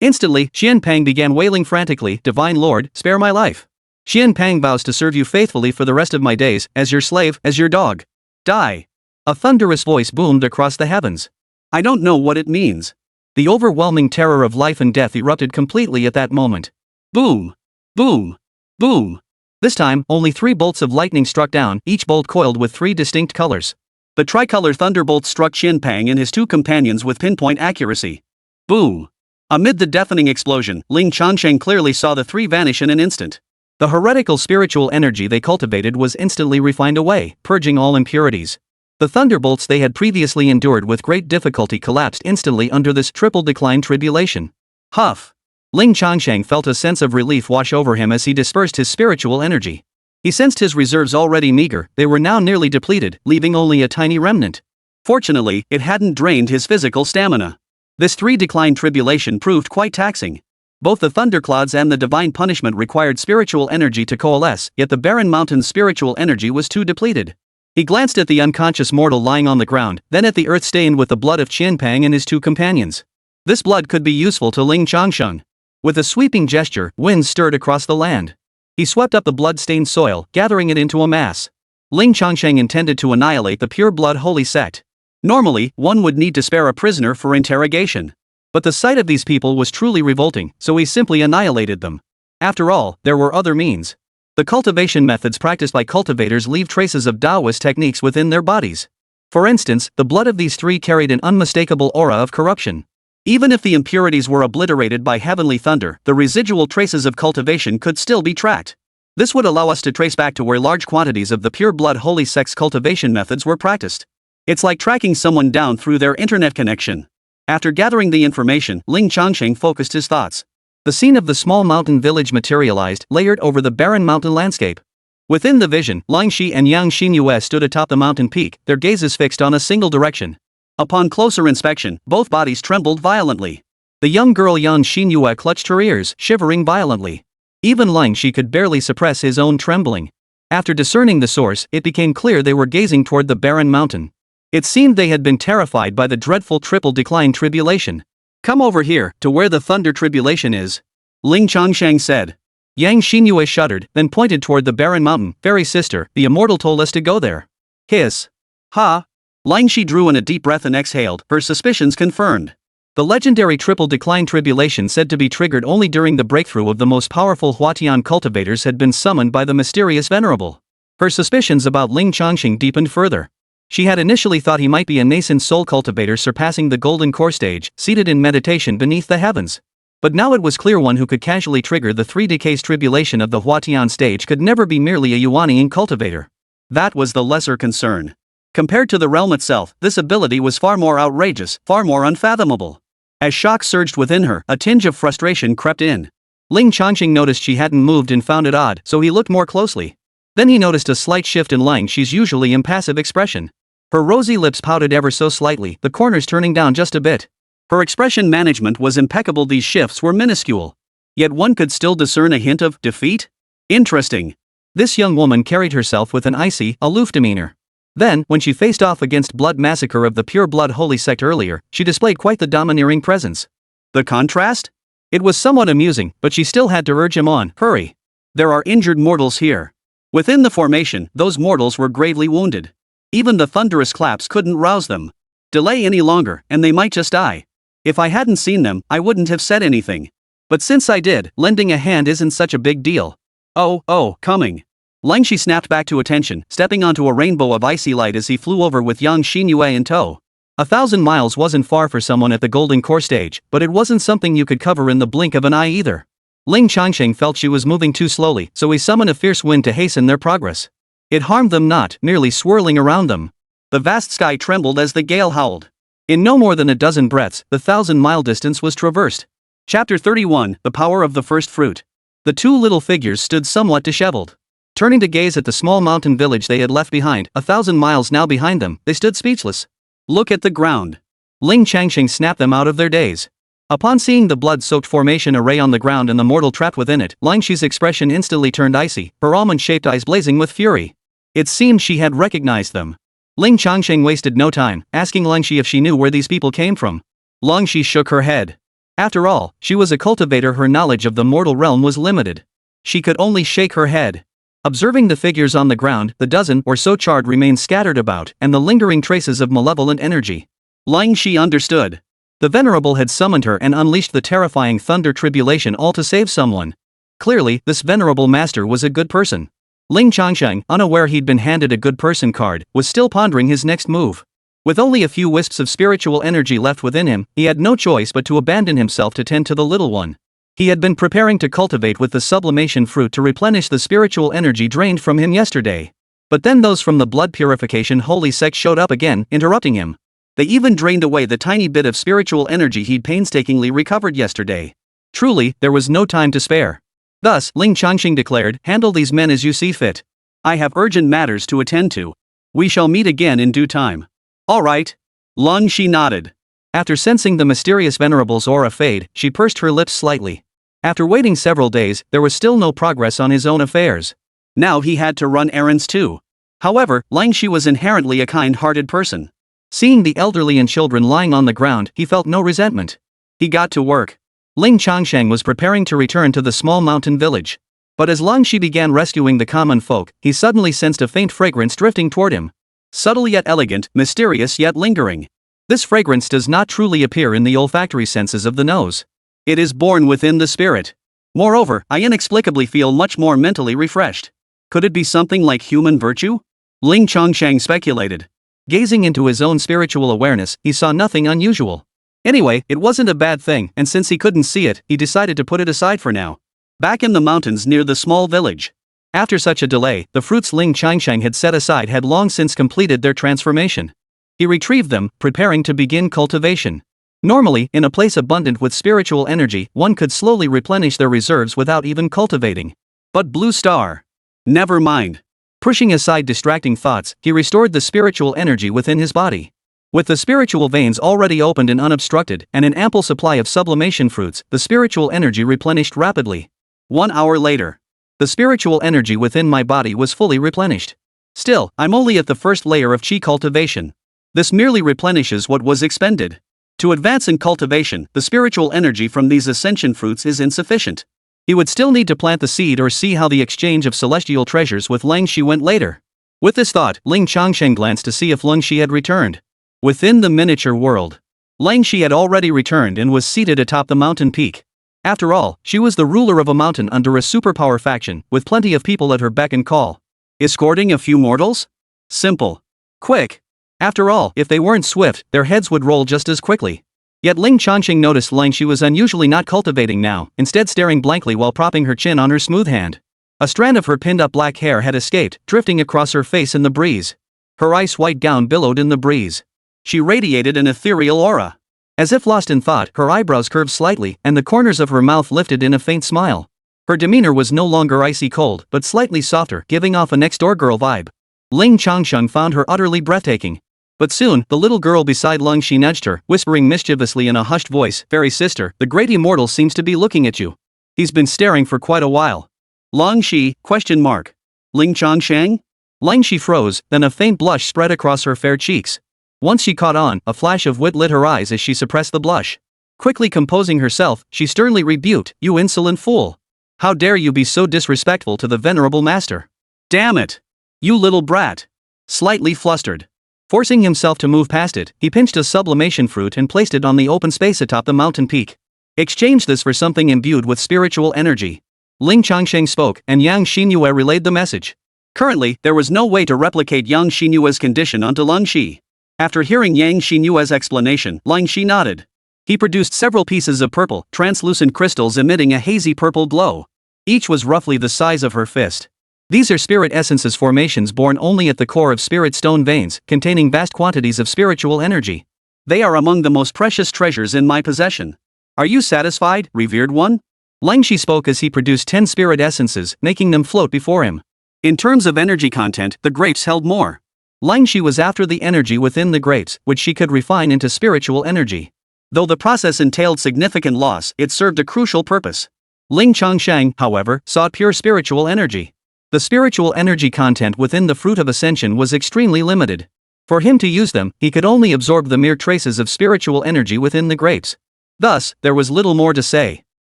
Instantly, Xinyue began wailing frantically, "Divine Lord, spare my life. Xinyue vows to serve you faithfully for the rest of my days, as your slave, as your dog. Die." A thunderous voice boomed across the heavens. I don't know what it means. The overwhelming terror of life and death erupted completely at that moment. Boom! Boom! Boom! This time, only 3 bolts of lightning struck down, each bolt coiled with 3 distinct colors. The tricolor thunderbolt struck Xinyue and his 2 companions with pinpoint accuracy. Boom! Amid the deafening explosion, Ling Changsheng clearly saw the 3 vanish in an instant. The heretical spiritual energy they cultivated was instantly refined away, purging all impurities. The thunderbolts they had previously endured with great difficulty collapsed instantly under this triple decline tribulation. Huff! Ling Changsheng felt a sense of relief wash over him as he dispersed his spiritual energy. He sensed his reserves already meager, they were now nearly depleted, leaving only a tiny remnant. Fortunately, it hadn't drained his physical stamina. This 3-decline tribulation proved quite taxing. Both the thunderclouds and the divine punishment required spiritual energy to coalesce, yet the barren mountain's spiritual energy was too depleted. He glanced at the unconscious mortal lying on the ground, then at the earth stained with the blood of Xinyue and his 2 companions. This blood could be useful to Ling Changsheng. With a sweeping gesture, winds stirred across the land. He swept up the blood-stained soil, gathering it into a mass. Ling Changsheng intended to annihilate the pure blood holy sect. Normally, one would need to spare a prisoner for interrogation. But the sight of these people was truly revolting, so he simply annihilated them. After all, there were other means. The cultivation methods practiced by cultivators leave traces of Taoist techniques within their bodies. For instance, the blood of these 3 carried an unmistakable aura of corruption. Even if the impurities were obliterated by heavenly thunder, the residual traces of cultivation could still be tracked. This would allow us to trace back to where large quantities of the pure blood holy sect's cultivation methods were practiced. It's like tracking someone down through their internet connection. After gathering the information, Ling Changsheng focused his thoughts. The scene of the small mountain village materialized, layered over the barren mountain landscape. Within the vision, Langshi and Yang Xinyue stood atop the mountain peak, their gazes fixed on a single direction. Upon closer inspection, both bodies trembled violently. The young girl Xinyue clutched her ears, shivering violently. Even Ling Shi could barely suppress his own trembling. After discerning the source, it became clear they were gazing toward the barren mountain. It seemed they had been terrified by the dreadful triple decline tribulation. "Come over here, to where the thunder tribulation is," Ling Changsheng said. Yang Xinyue shuddered, then pointed toward the barren mountain. "Fairy sister, the immortal told us to go there." Hiss. Ha! Ling Shi drew in a deep breath and exhaled, her suspicions confirmed. The legendary triple decline tribulation said to be triggered only during the breakthrough of the most powerful Huatian cultivators had been summoned by the mysterious venerable. Her suspicions about Ling Changsheng deepened further. She had initially thought he might be a nascent soul cultivator surpassing the golden core stage, seated in meditation beneath the heavens. But now it was clear one who could casually trigger the 3 decays tribulation of the Huatian stage could never be merely a Yuanian cultivator. That was the lesser concern. Compared to the realm itself, this ability was far more outrageous, far more unfathomable. As shock surged within her, a tinge of frustration crept in. Ling Changsheng noticed she hadn't moved and found it odd, so he looked more closely. Then he noticed a slight shift in Ling Shi's usually impassive expression. Her rosy lips pouted ever so slightly, the corners turning down just a bit. Her expression management was impeccable. These shifts were minuscule. Yet one could still discern a hint of defeat? Interesting. This young woman carried herself with an icy, aloof demeanor. Then, when she faced off against Blood Massacre of the Pure Blood Holy Sect earlier, she displayed quite the domineering presence. The contrast? It was somewhat amusing, but she still had to urge him on. Hurry. There are injured mortals here. Within the formation, those mortals were gravely wounded. Even the thunderous claps couldn't rouse them. Delay any longer, and they might just die. If I hadn't seen them, I wouldn't have said anything. But since I did, lending a hand isn't such a big deal. Oh, coming. Ling Shi snapped back to attention, stepping onto a rainbow of icy light as he flew over with young Xinyue in tow. 1,000 miles wasn't far for someone at the golden core stage, but it wasn't something you could cover in the blink of an eye either. Ling Changsheng felt she was moving too slowly, so he summoned a fierce wind to hasten their progress. It harmed them not, merely swirling around them. The vast sky trembled as the gale howled. In no more than a dozen breaths, the 1,000-mile distance was traversed. Chapter 31, The Power of the First Fruit. The two little figures stood somewhat disheveled. Turning to gaze at the small mountain village they had left behind, 1,000 miles now behind them, they stood speechless. Look at the ground. Ling Changsheng snapped them out of their daze. Upon seeing the blood-soaked formation array on the ground and the mortal trapped within it, Ling Shi's expression instantly turned icy, her almond-shaped eyes blazing with fury. It seemed she had recognized them. Ling Changsheng wasted no time, asking Ling Shi if she knew where these people came from. Ling Shi shook her head. After all, she was a cultivator, her knowledge of the mortal realm was limited. She could only shake her head. Observing the figures on the ground, the dozen or so charred remained scattered about, and the lingering traces of malevolent energy. Ling Shi understood. The Venerable had summoned her and unleashed the terrifying thunder tribulation all to save someone. Clearly, this Venerable Master was a good person. Ling Changsheng, unaware he'd been handed a good person card, was still pondering his next move. With only a few wisps of spiritual energy left within him, he had no choice but to abandon himself to tend to the little one. He had been preparing to cultivate with the sublimation fruit to replenish the spiritual energy drained from him yesterday. But then those from the blood purification holy sect showed up again, interrupting him. They even drained away the tiny bit of spiritual energy he'd painstakingly recovered yesterday. Truly, there was no time to spare. Thus, Ling Changsheng declared, handle these men as you see fit. I have urgent matters to attend to. We shall meet again in due time. All right. Ling Shi nodded. After sensing the mysterious Venerable's aura fade, she pursed her lips slightly. After waiting several days, there was still no progress on his own affairs. Now he had to run errands too. However, Ling Shi was inherently a kind-hearted person. Seeing the elderly and children lying on the ground, he felt no resentment. He got to work. Ling Changsheng was preparing to return to the small mountain village. But as Ling Shi began rescuing the common folk, he suddenly sensed a faint fragrance drifting toward him. Subtle yet elegant, mysterious yet lingering. This fragrance does not truly appear in the olfactory senses of the nose. It is born within the spirit. Moreover, I inexplicably feel much more mentally refreshed. Could it be something like human virtue? Ling Changsheng speculated. Gazing into his own spiritual awareness, he saw nothing unusual. Anyway, it wasn't a bad thing, and since he couldn't see it, he decided to put it aside for now. Back in the mountains near the small village. After such a delay, the fruits Ling Changsheng had set aside had long since completed their transformation. He retrieved them, preparing to begin cultivation. Normally, in a place abundant with spiritual energy, one could slowly replenish their reserves without even cultivating. But Blue Star. Never mind. Pushing aside distracting thoughts, he restored the spiritual energy within his body. With the spiritual veins already opened and unobstructed, and an ample supply of sublimation fruits, the spiritual energy replenished rapidly. 1 hour later. The spiritual energy within my body was fully replenished. Still, I'm only at the first layer of chi cultivation. This merely replenishes what was expended. To advance in cultivation, the spiritual energy from these ascension fruits is insufficient. He would still need to plant the seed or see how the exchange of celestial treasures with Ling Shi went later. With this thought, Ling Changsheng glanced to see if Ling Shi had returned. Within the miniature world, Ling Shi had already returned and was seated atop the mountain peak. After all, she was the ruler of a mountain under a superpower faction, with plenty of people at her beck and call. Escorting a few mortals? Simple. Quick. After all, if they weren't swift, their heads would roll just as quickly. Yet Ling Changsheng noticed Ling Shi was unusually not cultivating now, instead staring blankly while propping her chin on her smooth hand. A strand of her pinned-up black hair had escaped, drifting across her face in the breeze. Her ice-white gown billowed in the breeze. She radiated an ethereal aura. As if lost in thought, her eyebrows curved slightly, and the corners of her mouth lifted in a faint smile. Her demeanor was no longer icy cold, but slightly softer, giving off a next-door girl vibe. Ling Changsheng found her utterly breathtaking. But soon, the little girl beside Ling Shi nudged her, whispering mischievously in a hushed voice, "Fairy sister, the great immortal seems to be looking at you. He's been staring for quite a while." Ling Shi? Ling Changsheng? Ling Shi froze, then a faint blush spread across her fair cheeks. Once she caught on, a flash of wit lit her eyes as she suppressed the blush. Quickly composing herself, she sternly rebuked, "You insolent fool! How dare you be so disrespectful to the venerable master? Damn it! You little brat!" Slightly flustered. Forcing himself to move past it, he pinched a sublimation fruit and placed it on the open space atop the mountain peak. "Exchange this for something imbued with spiritual energy." Ling Changsheng spoke, and Yang Xinyue relayed the message. Currently, there was no way to replicate Yang Xinyue's condition onto Ling Shi. After hearing Yang Xinyue's explanation, Ling Shi nodded. He produced several pieces of purple, translucent crystals emitting a hazy purple glow. Each was roughly the size of her fist. These are spirit essences, formations born only at the core of spirit stone veins, containing vast quantities of spiritual energy. They are among the most precious treasures in my possession. Are you satisfied, revered one? Ling Shi spoke as he produced 10 spirit essences, making them float before him. In terms of energy content, the grapes held more. Ling Shi was after the energy within the grapes, which she could refine into spiritual energy. Though the process entailed significant loss, it served a crucial purpose. Ling Changsheng, however, sought pure spiritual energy. The spiritual energy content within the fruit of ascension was extremely limited. For him to use them, he could only absorb the mere traces of spiritual energy within the grapes. Thus, there was little more to say.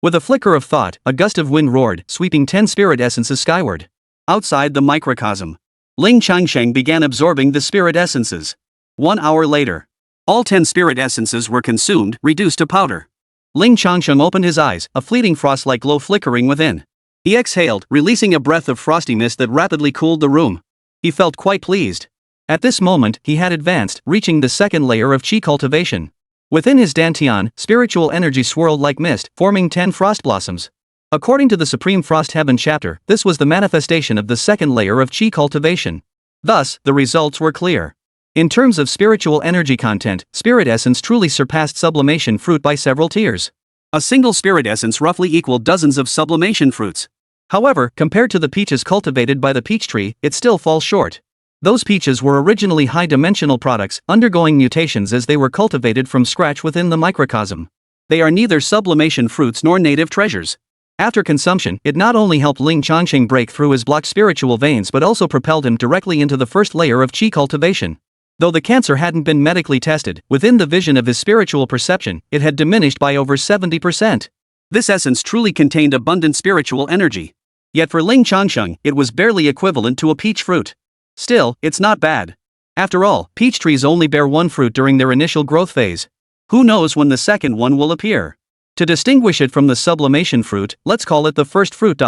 With a flicker of thought, a gust of wind roared, sweeping 10 spirit essences skyward. Outside the microcosm, Ling Changsheng began absorbing the spirit essences. 1 hour later, all 10 spirit essences were consumed, reduced to powder. Ling Changsheng opened his eyes, a fleeting frost-like glow flickering within. He exhaled, releasing a breath of frosty mist that rapidly cooled the room. He felt quite pleased. At this moment, he had advanced, reaching the second layer of chi cultivation. Within his dantian, spiritual energy swirled like mist, forming 10 frost blossoms. According to the Supreme Frost Heaven chapter, this was the manifestation of the second layer of chi cultivation. Thus, the results were clear. In terms of spiritual energy content, spirit essence truly surpassed sublimation fruit by several tiers. A single spirit essence roughly equaled dozens of sublimation fruits. However, compared to the peaches cultivated by the peach tree, it still falls short. Those peaches were originally high-dimensional products, undergoing mutations as they were cultivated from scratch within the microcosm. They are neither sublimation fruits nor native treasures. After consumption, it not only helped Ling Changsheng break through his blocked spiritual veins but also propelled him directly into the first layer of chi cultivation. Though the cancer hadn't been medically tested, within the vision of his spiritual perception, it had diminished by over 70%. This essence truly contained abundant spiritual energy. Yet for Ling Changsheng, it was barely equivalent to a peach fruit. Still, it's not bad. After all, peach trees only bear one fruit during their initial growth phase. Who knows when the second one will appear? To distinguish it from the sublimation fruit, let's call it the first fruit.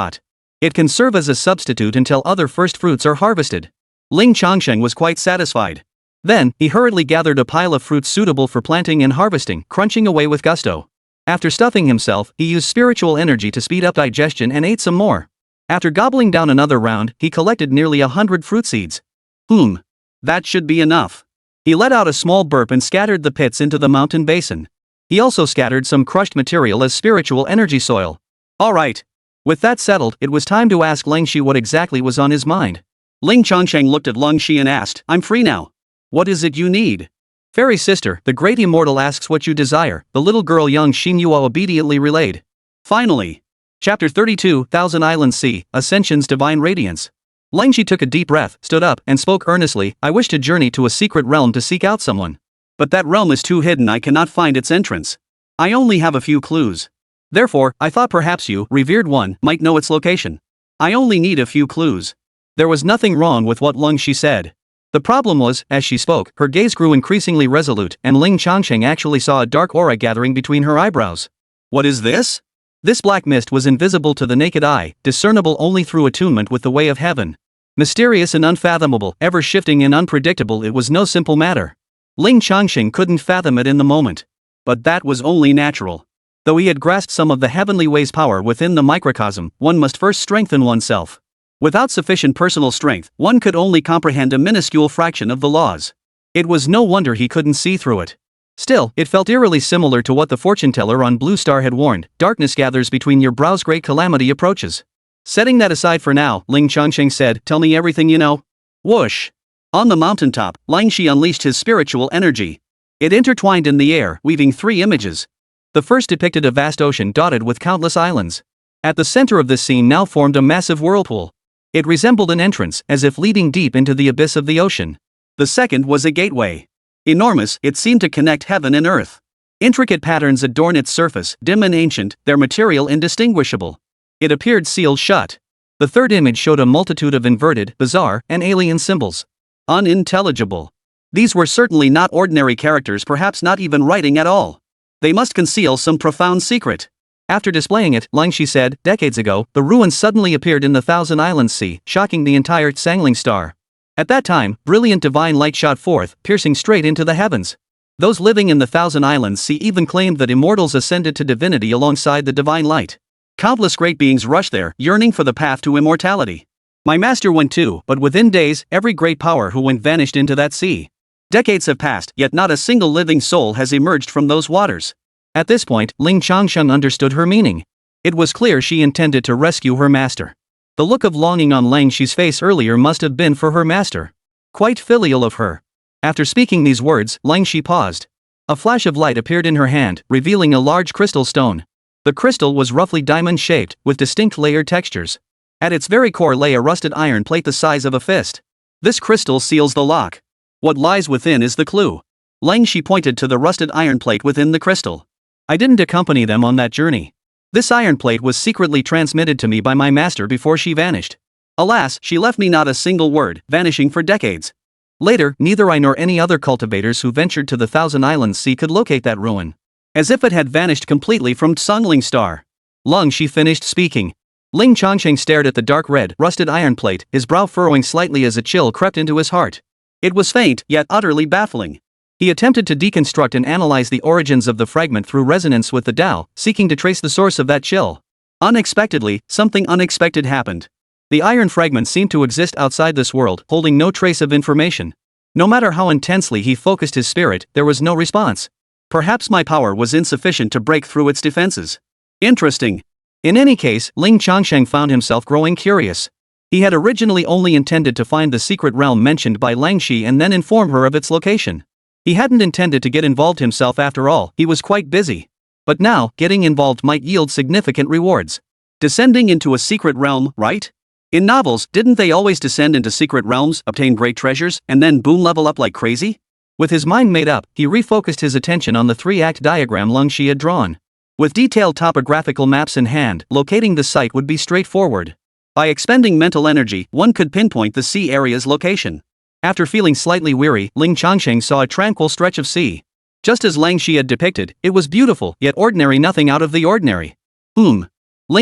It can serve as a substitute until other first fruits are harvested. Ling Changsheng was quite satisfied. Then, he hurriedly gathered a pile of fruits suitable for planting and harvesting, crunching away with gusto. After stuffing himself, he used spiritual energy to speed up digestion and ate some more. After gobbling down another round, he collected nearly 100 fruit seeds. That should be enough. He let out a small burp and scattered the pits into the mountain basin. He also scattered some crushed material as spiritual energy soil. Alright. With that settled, it was time to ask Ling Shi what exactly was on his mind. Ling Changsheng looked at Ling Shi and asked, "I'm free now. What is it you need?" Fairy sister, the great immortal asks what you desire, the little girl young Xinyue obediently relayed. Finally. Chapter 32, Thousand Islands Sea, Ascension's Divine Radiance. Ling Shi took a deep breath, stood up, and spoke earnestly, I wish to journey to a secret realm to seek out someone. But that realm is too hidden, I cannot find its entrance. I only have a few clues. Therefore, I thought perhaps you, revered one, might know its location. I only need a few clues. There was nothing wrong with what Ling Shi said. The problem was, as she spoke, her gaze grew increasingly resolute, and Ling Changsheng actually saw a dark aura gathering between her eyebrows. What is this? This black mist was invisible to the naked eye, discernible only through attunement with the way of heaven. Mysterious and unfathomable, ever-shifting and unpredictable, it was no simple matter. Ling Changsheng couldn't fathom it in the moment. But that was only natural. Though he had grasped some of the heavenly way's power within the microcosm, one must first strengthen oneself. Without sufficient personal strength, one could only comprehend a minuscule fraction of the laws. It was no wonder he couldn't see through it. Still, it felt eerily similar to what the fortune teller on Blue Star had warned, darkness gathers between your brows, great calamity approaches. Setting that aside for now, Ling Changsheng said, tell me everything you know. Whoosh! On the mountaintop, Ling Shi unleashed his spiritual energy. It intertwined in the air, weaving three images. The first depicted a vast ocean dotted with countless islands. At the center of this scene now formed a massive whirlpool. It resembled an entrance, as if leading deep into the abyss of the ocean. The second was a gateway. Enormous, it seemed to connect heaven and earth. Intricate patterns adorn its surface, dim and ancient, their material indistinguishable. It appeared sealed shut. The third image showed a multitude of inverted, bizarre, and alien symbols. Unintelligible. These were certainly not ordinary characters, perhaps not even writing at all. They must conceal some profound secret. After displaying it, Ling Shi said, decades ago, the ruins suddenly appeared in the Thousand Islands Sea, shocking the entire Sangling Star. At that time, brilliant divine light shot forth, piercing straight into the heavens. Those living in the Thousand Islands Sea even claimed that immortals ascended to divinity alongside the divine light. Countless great beings rushed there, yearning for the path to immortality. My master went too, but within days, every great power who went vanished into that sea. Decades have passed, yet not a single living soul has emerged from those waters. At this point, Ling Changsheng understood her meaning. It was clear she intended to rescue her master. The look of longing on Ling Shi's face earlier must have been for her master. Quite filial of her. After speaking these words, Ling Shi paused. A flash of light appeared in her hand, revealing a large crystal stone. The crystal was roughly diamond-shaped, with distinct layered textures. At its very core lay a rusted iron plate the size of a fist. This crystal seals the lock. What lies within is the clue. Ling Shi pointed to the rusted iron plate within the crystal. I didn't accompany them on that journey. This iron plate was secretly transmitted to me by my master before she vanished. Alas, she left me not a single word, vanishing for decades. Later, neither I nor any other cultivators who ventured to the Thousand Islands Sea could locate that ruin. As if it had vanished completely from Sangling Star. Ling Shi finished speaking. Ling Changsheng stared at the dark red, rusted iron plate, his brow furrowing slightly as a chill crept into his heart. It was faint, yet utterly baffling. He attempted to deconstruct and analyze the origins of the fragment through resonance with the Tao, seeking to trace the source of that chill. Unexpectedly, something unexpected happened. The iron fragment seemed to exist outside this world, holding no trace of information. No matter how intensely he focused his spirit, there was no response. Perhaps my power was insufficient to break through its defenses. Interesting. In any case, Ling Changsheng found himself growing curious. He had originally only intended to find the secret realm mentioned by Ling Shi and then inform her of its location. He hadn't intended to get involved himself after all, he was quite busy. But now, getting involved might yield significant rewards. Descending into a secret realm, right? In novels, didn't they always descend into secret realms, obtain great treasures, and then boom level up like crazy? With his mind made up, he refocused his attention on the three-act diagram Ling Shi had drawn. With detailed topographical maps in hand, locating the site would be straightforward. By expending mental energy, one could pinpoint the sea area's location. After feeling slightly weary, Ling Changsheng saw a tranquil stretch of sea. Just as Ling Shi had depicted, it was beautiful, yet ordinary, nothing out of the ordinary. Ling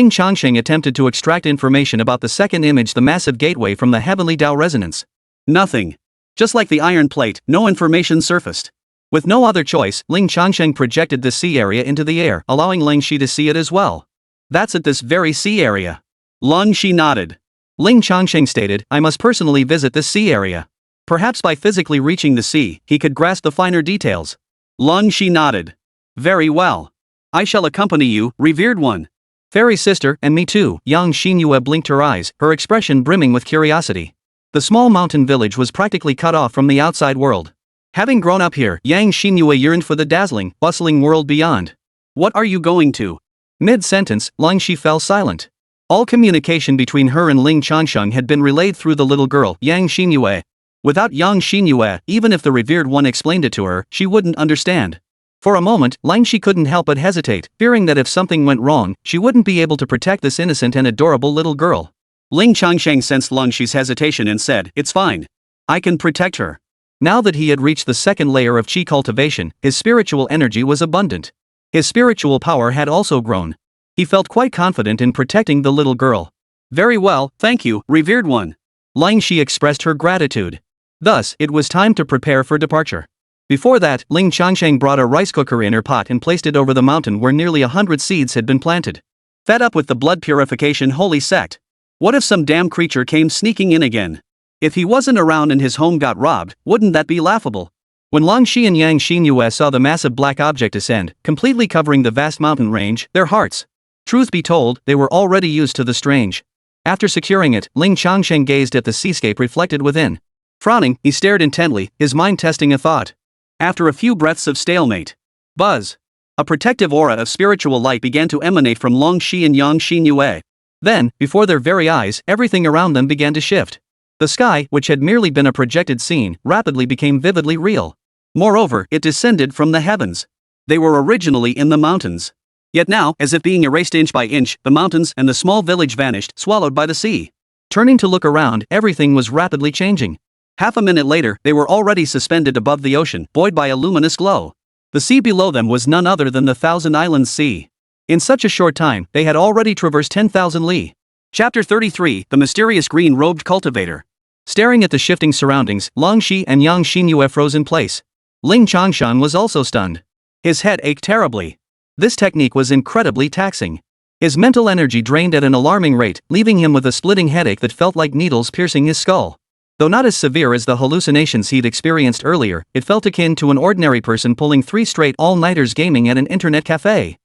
Changsheng attempted to extract information about the second image, the massive gateway from the heavenly Tao resonance. Nothing. Just like the iron plate, no information surfaced. With no other choice, Ling Changsheng projected the sea area into the air, allowing Ling Shi to see it as well. That's at this very sea area. Ling Shi nodded. Ling Changsheng stated, I must personally visit this sea area. Perhaps by physically reaching the sea, he could grasp the finer details. Ling Shi nodded. Very well. I shall accompany you, revered one. Fairy sister, and me too. Young Xinyue blinked her eyes, her expression brimming with curiosity. The small mountain village was practically cut off from the outside world. Having grown up here, Yang Xinyue yearned for the dazzling, bustling world beyond. What are you going to? Mid-sentence, Ling Shi fell silent. All communication between her and Ling Changsheng had been relayed through the little girl, Yang Xinyue. Without Yang Xinyue, even if the revered one explained it to her, she wouldn't understand. For a moment, Ling Shi couldn't help but hesitate, fearing that if something went wrong, she wouldn't be able to protect this innocent and adorable little girl. Ling Changsheng sensed Ling Shi's hesitation and said, "It's fine. I can protect her." Now that he had reached the second layer of chi cultivation, his spiritual energy was abundant. His spiritual power had also grown. He felt quite confident in protecting the little girl. "Very well, thank you, revered one." Ling Shi expressed her gratitude. Thus, it was time to prepare for departure. Before that, Ling Changsheng brought a rice cooker in her pot and placed it over the mountain where nearly 100 seeds had been planted. Fed up with the blood purification holy sect. What if some damn creature came sneaking in again? If he wasn't around and his home got robbed, wouldn't that be laughable? When Ling Shi and Yang Xinyue saw the massive black object descend, completely covering the vast mountain range, their hearts. Truth be told, they were already used to the strange. After securing it, Ling Changsheng gazed at the seascape reflected within. Frowning, he stared intently, his mind testing a thought. After a few breaths of stalemate. Buzz. A protective aura of spiritual light began to emanate from Ling Shi and Yang Xinyue. Then, before their very eyes, everything around them began to shift. The sky, which had merely been a projected scene, rapidly became vividly real. Moreover, it descended from the heavens. They were originally in the mountains. Yet now, as if being erased inch by inch, the mountains and the small village vanished, swallowed by the sea. Turning to look around, everything was rapidly changing. Half a minute later, they were already suspended above the ocean, buoyed by a luminous glow. The sea below them was none other than the Thousand Islands Sea. In such a short time, they had already traversed 10,000 li. Chapter 33, The Mysterious Green-Robed Cultivator. Staring at the shifting surroundings, Ling Shi and Yang Xinyue froze in place. Ling Changsheng was also stunned. His head ached terribly. This technique was incredibly taxing. His mental energy drained at an alarming rate, leaving him with a splitting headache that felt like needles piercing his skull. Though not as severe as the hallucinations he'd experienced earlier, it felt akin to an ordinary person pulling 3 straight all-nighters gaming at an internet cafe.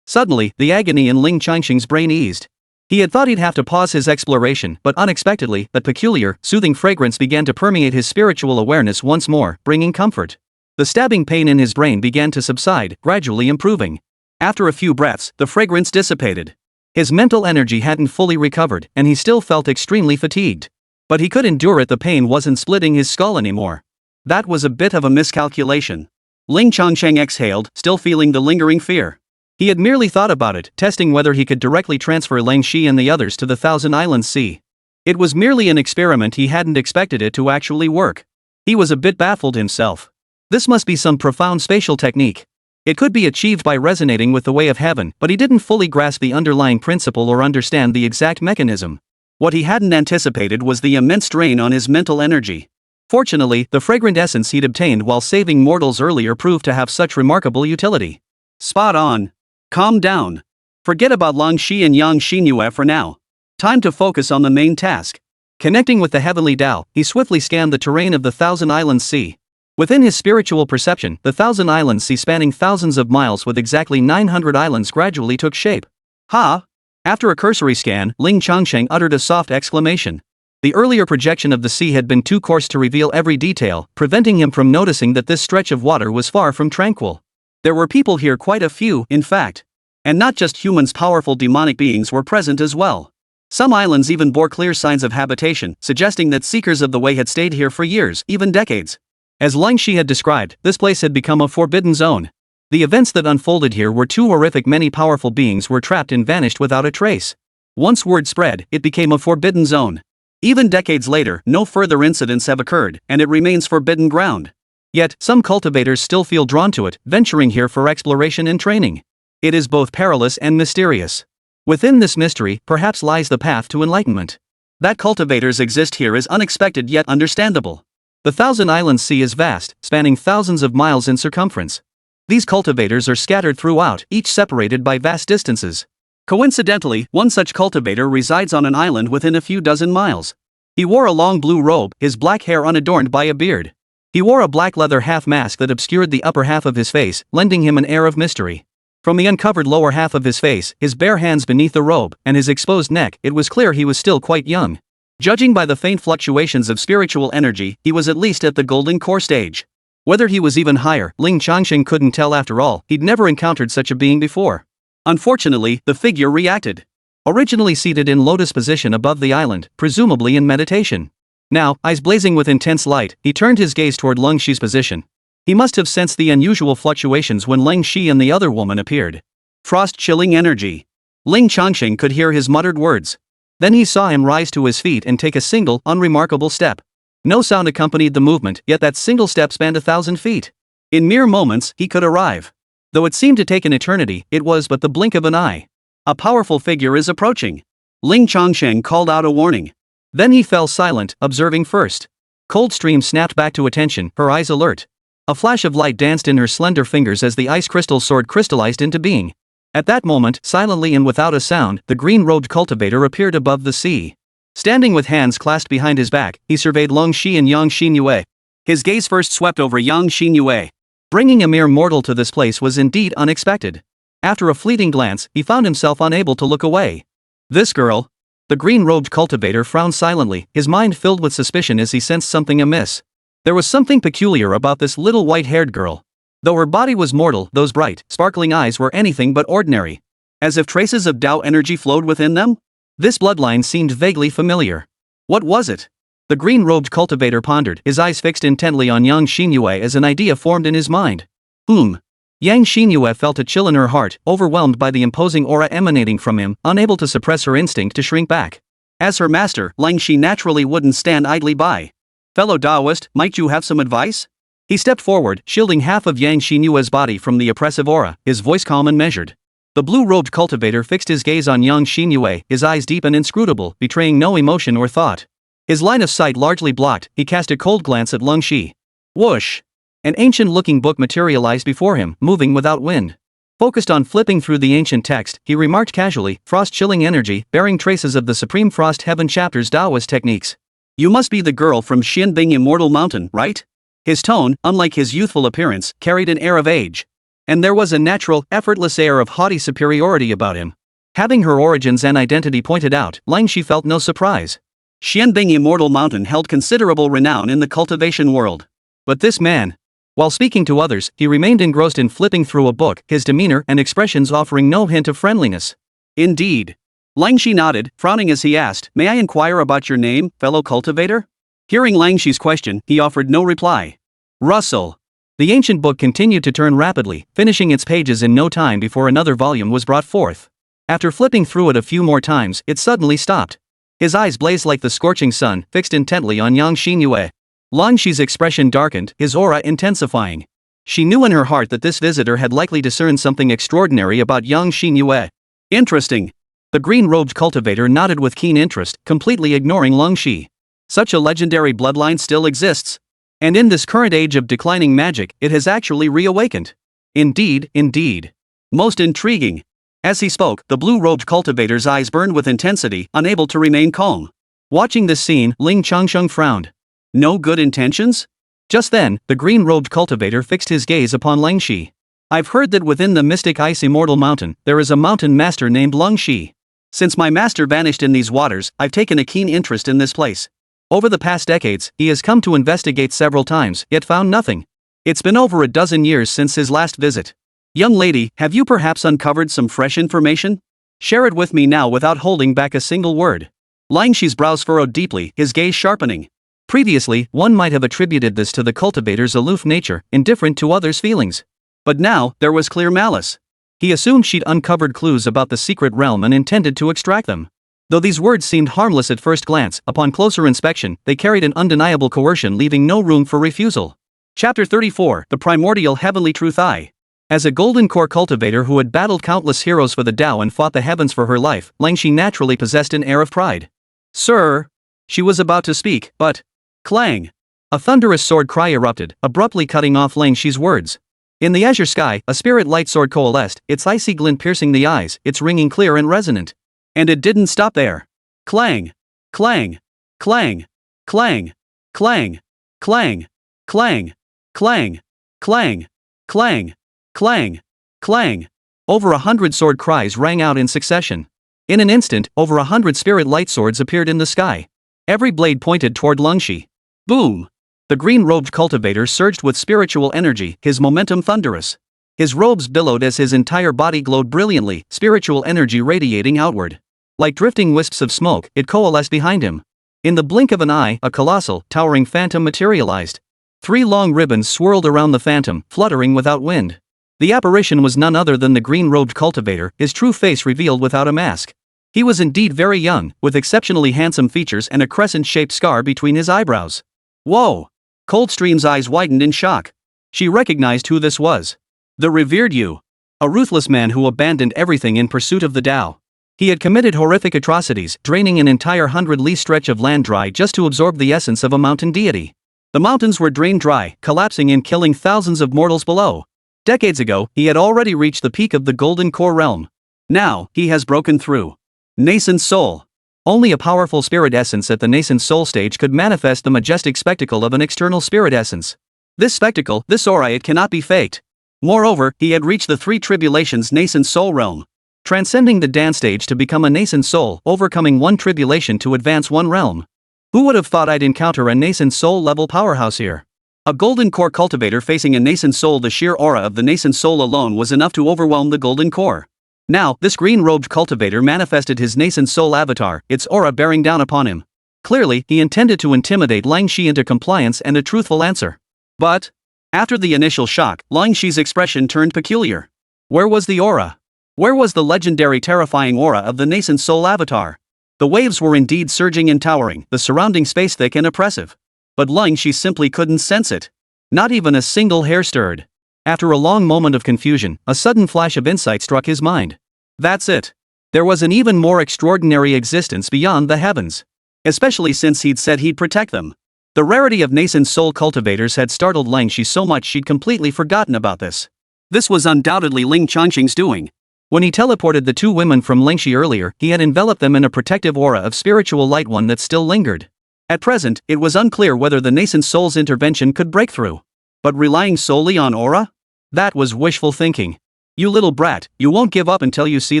Suddenly, the agony in Ling Changsheng's brain eased. He had thought he'd have to pause his exploration, but unexpectedly, that peculiar, soothing fragrance began to permeate his spiritual awareness once more, bringing comfort. The stabbing pain in his brain began to subside, gradually improving. After a few breaths, the fragrance dissipated. His mental energy hadn't fully recovered, and he still felt extremely fatigued. But he could endure it. The pain wasn't splitting his skull anymore. That was a bit of a miscalculation. Ling Changsheng exhaled, still feeling the lingering fear. He had merely thought about it, testing whether he could directly transfer Ling Shi and the others to the Thousand Islands Sea. It was merely an experiment. He hadn't expected it to actually work. He was a bit baffled himself. This must be some profound spatial technique. It could be achieved by resonating with the way of heaven, but he didn't fully grasp the underlying principle or understand the exact mechanism. What he hadn't anticipated was the immense strain on his mental energy. Fortunately, the fragrant essence he'd obtained while saving mortals earlier proved to have such remarkable utility. Spot on. Calm down. Forget about Ling Shi and Yang Xinyue for now. Time to focus on the main task. Connecting with the heavenly Tao, he swiftly scanned the terrain of the Thousand Islands Sea. Within his spiritual perception, the Thousand Islands Sea spanning thousands of miles with exactly 900 islands gradually took shape. Ha! After a cursory scan, Ling Changsheng uttered a soft exclamation. The earlier projection of the sea had been too coarse to reveal every detail, preventing him from noticing that this stretch of water was far from tranquil. There were people here, quite a few, in fact. And not just humans, powerful demonic beings were present as well. Some islands even bore clear signs of habitation, suggesting that seekers of the way had stayed here for years, even decades. As Ling Shi had described, this place had become a forbidden zone. The events that unfolded here were too horrific. Many powerful beings were trapped and vanished without a trace. Once word spread, it became a forbidden zone. Even decades later, no further incidents have occurred, and it remains forbidden ground. Yet, some cultivators still feel drawn to it, venturing here for exploration and training. It is both perilous and mysterious. Within this mystery, perhaps lies the path to enlightenment. That cultivators exist here is unexpected yet understandable. The Thousand Islands Sea is vast, spanning thousands of miles in circumference. These cultivators are scattered throughout, each separated by vast distances. Coincidentally, one such cultivator resides on an island within a few dozen miles. He wore a long blue robe, his black hair unadorned by a beard. He wore a black leather half mask that obscured the upper half of his face, lending him an air of mystery. From the uncovered lower half of his face, his bare hands beneath the robe, and his exposed neck, it was clear he was still quite young. Judging by the faint fluctuations of spiritual energy, he was at least at the golden core stage. Whether he was even higher, Ling Changsheng couldn't tell. After all, he'd never encountered such a being before. Unfortunately, the figure reacted. Originally seated in lotus position above the island, presumably in meditation. Now, eyes blazing with intense light, he turned his gaze toward Leng Shi's position. He must have sensed the unusual fluctuations when Leng Shi and the other woman appeared. Frost-chilling energy. Ling Changsheng could hear his muttered words. Then he saw him rise to his feet and take a single, unremarkable step. No sound accompanied the movement, yet that single step spanned 1,000 feet. In mere moments, he could arrive. Though it seemed to take an eternity, it was but the blink of an eye. A powerful figure is approaching. Ling Changsheng called out a warning. Then he fell silent, observing first. Coldstream snapped back to attention, her eyes alert. A flash of light danced in her slender fingers as the ice crystal sword crystallized into being. At that moment, silently and without a sound, the green-robed cultivator appeared above the sea. Standing with hands clasped behind his back, he surveyed Long Shi and Yang Xinyue. His gaze first swept over Yang Xinyue. Bringing a mere mortal to this place was indeed unexpected. After a fleeting glance, he found himself unable to look away. This girl? The green-robed cultivator frowned silently, his mind filled with suspicion as he sensed something amiss. There was something peculiar about this little white-haired girl. Though her body was mortal, those bright, sparkling eyes were anything but ordinary. As if traces of Tao energy flowed within them? This bloodline seemed vaguely familiar. What was it? The green-robed cultivator pondered, his eyes fixed intently on Yang Xinyue as an idea formed in his mind. Yang Xinyue felt a chill in her heart, overwhelmed by the imposing aura emanating from him, unable to suppress her instinct to shrink back. As her master, Lang Shi naturally wouldn't stand idly by. Fellow Taoist, might you have some advice? He stepped forward, shielding half of Yang Xinyue's body from the oppressive aura, his voice calm and measured. The blue-robed cultivator fixed his gaze on Yang Xinyue, his eyes deep and inscrutable, betraying no emotion or thought. His line of sight largely blocked, he cast a cold glance at Leng Shi. Whoosh! An ancient-looking book materialized before him, moving without wind. Focused on flipping through the ancient text, he remarked casually, frost-chilling energy, bearing traces of the Supreme Frost Heaven chapter's Taoist techniques. You must be the girl from Xianbing Immortal Mountain, right? His tone, unlike his youthful appearance, carried an air of age. And there was a natural, effortless air of haughty superiority about him. Having her origins and identity pointed out, Lang Shi felt no surprise. Xianbing Immortal Mountain held considerable renown in the cultivation world. But this man... While speaking to others, he remained engrossed in flipping through a book, his demeanor and expressions offering no hint of friendliness. Indeed. Lang Shi nodded, frowning as he asked, "May I inquire about your name, fellow cultivator?" Hearing Lang Shi's question, he offered no reply. Rustle. The ancient book continued to turn rapidly, finishing its pages in no time before another volume was brought forth. After flipping through it a few more times, it suddenly stopped. His eyes blazed like the scorching sun, fixed intently on Yang Xinyue. Lang Shi's expression darkened, his aura intensifying. She knew in her heart that this visitor had likely discerned something extraordinary about Yang Xinyue. Interesting. The green-robed cultivator nodded with keen interest, completely ignoring Lang Shi. Such a legendary bloodline still exists. And in this current age of declining magic, it has actually reawakened. Indeed, indeed. Most intriguing. As he spoke, the blue-robed cultivator's eyes burned with intensity, unable to remain calm. Watching this scene, Ling Changsheng frowned. No good intentions? Just then, the green-robed cultivator fixed his gaze upon Lang Shi. I've heard that within the mystic ice immortal mountain, there is a mountain master named Lang Shi. Since my master vanished in these waters, I've taken a keen interest in this place. Over the past decades, he has come to investigate several times, yet found nothing. It's been over a dozen years since his last visit. Young lady, have you perhaps uncovered some fresh information? Share it with me now without holding back a single word. Lang Shi's brows furrowed deeply, his gaze sharpening. Previously, one might have attributed this to the cultivator's aloof nature, indifferent to others' feelings. But now, there was clear malice. He assumed she'd uncovered clues about the secret realm and intended to extract them. Though these words seemed harmless at first glance, upon closer inspection, they carried an undeniable coercion, leaving no room for refusal. Chapter 34, The Primordial Heavenly Truth I. As a golden core cultivator who had battled countless heroes for the Tao and fought the heavens for her life, Lang Shi naturally possessed an air of pride. Sir! She was about to speak, but... Clang! A thunderous sword cry erupted, abruptly cutting off Lang Shi's words. In the azure sky, a spirit light sword coalesced, its icy glint piercing the eyes, its ringing clear and resonant. And it didn't stop there. Clang! Clang! Clang! Clang! Clang! Clang! Clang! Clang! Clang! Clang! Clang! Clang! Over 100 sword cries rang out in succession. In an instant, over 100 spirit light swords appeared in the sky. Every blade pointed toward Lingxi. Boom! The green-robed cultivator surged with spiritual energy, his momentum thunderous. His robes billowed as his entire body glowed brilliantly, spiritual energy radiating outward. Like drifting wisps of smoke, it coalesced behind him. In the blink of an eye, a colossal, towering phantom materialized. 3 long ribbons swirled around the phantom, fluttering without wind. The apparition was none other than the green-robed cultivator, his true face revealed without a mask. He was indeed very young, with exceptionally handsome features and a crescent-shaped scar between his eyebrows. Whoa! Coldstream's eyes widened in shock. She recognized who this was. The revered Yu. A ruthless man who abandoned everything in pursuit of the Tao. He had committed horrific atrocities, draining an entire 100-li stretch of land dry just to absorb the essence of a mountain deity. The mountains were drained dry, collapsing and killing thousands of mortals below. Decades ago, he had already reached the peak of the Golden Core realm. Now, he has broken through. Nascent Soul. Only a powerful spirit essence at the nascent soul stage could manifest the majestic spectacle of an external spirit essence. This spectacle, this aura, it cannot be faked. Moreover, he had reached the 3 tribulations nascent soul realm. Transcending the dance stage to become a nascent soul, overcoming 1 tribulation to advance 1 realm. Who would have thought I'd encounter a nascent soul level powerhouse here? A golden core cultivator facing a nascent soul. The sheer aura of the nascent soul alone was enough to overwhelm the golden core. Now, this green-robed cultivator manifested his nascent soul avatar, its aura bearing down upon him. Clearly, he intended to intimidate Lingxi into compliance and a truthful answer. But, after the initial shock, Lingxi's expression turned peculiar. Where was the aura? Where was the legendary terrifying aura of the nascent soul avatar? The waves were indeed surging and towering, the surrounding space thick and oppressive. But Lingxi simply couldn't sense it. Not even a single hair stirred. After a long moment of confusion, a sudden flash of insight struck his mind. That's it. There was an even more extraordinary existence beyond the heavens. Especially since he'd said he'd protect them. The rarity of nascent soul cultivators had startled Lingxi so much she'd completely forgotten about this. This was undoubtedly Ling Changsheng's doing. When he teleported the 2 women from Lingxi earlier, he had enveloped them in a protective aura of spiritual light, one that still lingered. At present, it was unclear whether the nascent soul's intervention could break through. But relying solely on aura? That was wishful thinking. You little brat, you won't give up until you see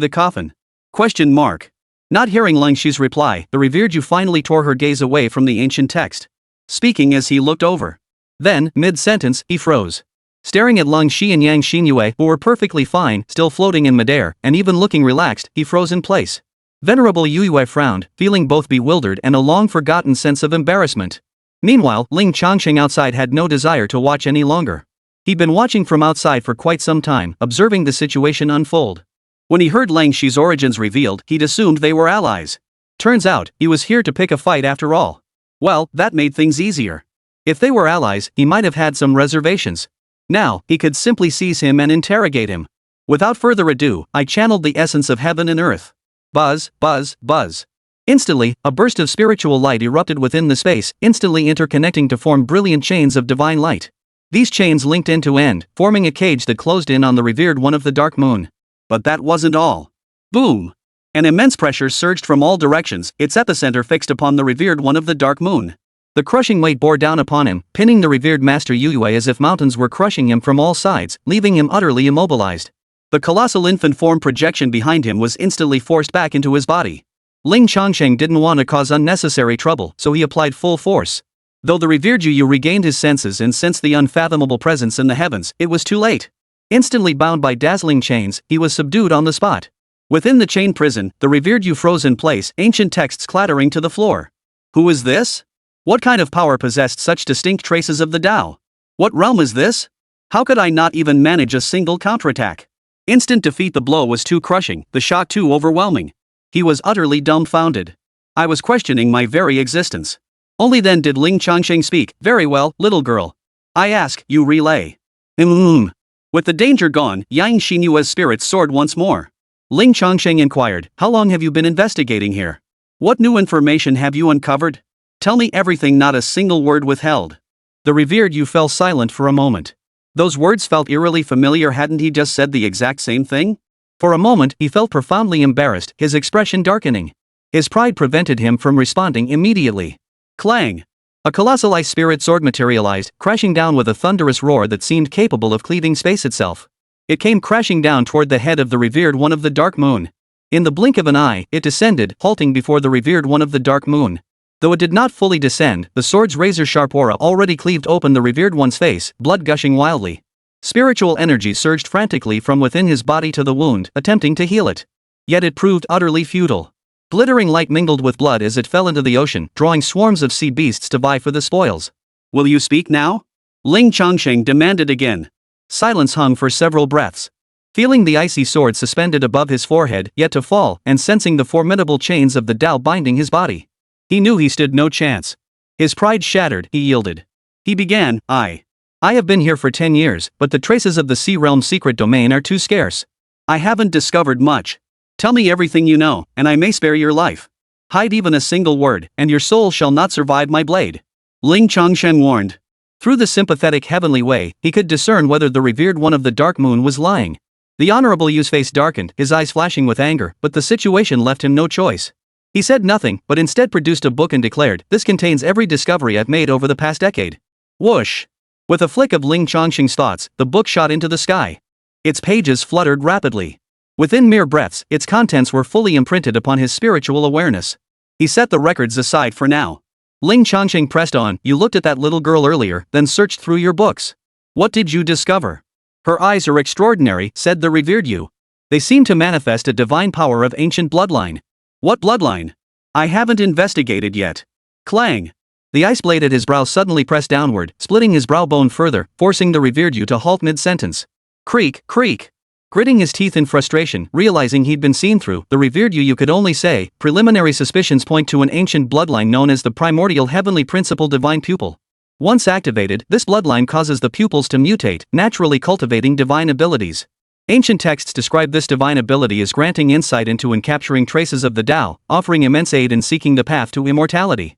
the coffin. Question mark. Not hearing Lingxi's reply, the revered Yu finally tore her gaze away from the ancient text. Speaking as he looked over. Then, mid-sentence, he froze. Staring at Lingxi and Yang Xinyue, who were perfectly fine, still floating in midair, and even looking relaxed, he froze in place. Venerable Yuyue frowned, feeling both bewildered and a long-forgotten sense of embarrassment. Meanwhile, Ling Changsheng outside had no desire to watch any longer. He'd been watching from outside for quite some time, observing the situation unfold. When he heard Lingxi's origins revealed, he'd assumed they were allies. Turns out, he was here to pick a fight after all. Well, that made things easier. If they were allies, he might have had some reservations. Now, he could simply seize him and interrogate him. Without further ado, I channeled the essence of heaven and earth. Buzz, buzz, buzz. Instantly, a burst of spiritual light erupted within the space, instantly interconnecting to form brilliant chains of divine light. These chains linked end to end, forming a cage that closed in on the revered one of the dark moon. But that wasn't all. Boom! An immense pressure surged from all directions, its epicenter fixed upon the revered one of the dark moon. The crushing weight bore down upon him, pinning the revered master Yuyue as if mountains were crushing him from all sides, leaving him utterly immobilized. The colossal infant form projection behind him was instantly forced back into his body. Ling Changsheng didn't want to cause unnecessary trouble, so he applied full force. Though the revered Yu regained his senses and sensed the unfathomable presence in the heavens, it was too late. Instantly bound by dazzling chains, he was subdued on the spot. Within the chain prison, the revered Yu froze in place, ancient texts clattering to the floor. Who is this? What kind of power possessed such distinct traces of the Tao? What realm is this? How could I not even manage a single counterattack? Instant defeat. The blow was too crushing, the shock too overwhelming. He was utterly dumbfounded. I was questioning my very existence. Only then did Ling Changsheng speak. Very well, little girl. I ask, you relay. With the danger gone, Yang Xinyue's spirit soared once more. Ling Changsheng inquired, how long have you been investigating here? What new information have you uncovered? Tell me everything, not a single word withheld. The revered Yu fell silent for a moment. Those words felt eerily familiar. Hadn't he just said the exact same thing? For a moment, he felt profoundly embarrassed, his expression darkening. His pride prevented him from responding immediately. Clang! A colossal ice spirit sword materialized, crashing down with a thunderous roar that seemed capable of cleaving space itself. It came crashing down toward the head of the revered one of the dark moon. In the blink of an eye, it descended, halting before the revered one of the dark moon. Though it did not fully descend, the sword's razor-sharp aura already cleaved open the revered one's face, blood gushing wildly. Spiritual energy surged frantically from within his body to the wound, attempting to heal it. Yet it proved utterly futile. Glittering light mingled with blood as it fell into the ocean, drawing swarms of sea beasts to vie for the spoils. "Will you speak now?" Ling Changsheng demanded again. Silence hung for several breaths. Feeling the icy sword suspended above his forehead, yet to fall, and sensing the formidable chains of the Tao binding his body, he knew he stood no chance. His pride shattered, he yielded. He began, I have been here for 10 years, but the traces of the Sea Realm's secret domain are too scarce. I haven't discovered much. Tell me everything you know, and I may spare your life. Hide even a single word, and your soul shall not survive my blade. Ling Changsheng warned. Through the sympathetic heavenly way, he could discern whether the revered one of the Dark Moon was lying. The Honorable Yu's face darkened, his eyes flashing with anger, but the situation left him no choice. He said nothing, but instead produced a book and declared, "This contains every discovery I've made over the past decade." Whoosh! With a flick of Ling Changsheng's thoughts, the book shot into the sky. Its pages fluttered rapidly. Within mere breaths, its contents were fully imprinted upon his spiritual awareness. He set the records aside for now. Ling Changsheng pressed on, "You looked at that little girl earlier, then searched through your books. What did you discover?" "Her eyes are extraordinary," said the revered Yu. "They seem to manifest a divine power of ancient bloodline." "What bloodline?" "I haven't investigated yet." Clang! The ice blade at his brow suddenly pressed downward, splitting his brow bone further, forcing the revered Yu to halt mid-sentence. Creak, creak! Gritting his teeth in frustration, realizing he'd been seen through, the revered Yu could only say, "Preliminary suspicions point to an ancient bloodline known as the primordial heavenly principle divine pupil. Once activated, this bloodline causes the pupils to mutate, naturally cultivating divine abilities. Ancient texts describe this divine ability as granting insight into and capturing traces of the Tao, offering immense aid in seeking the path to immortality."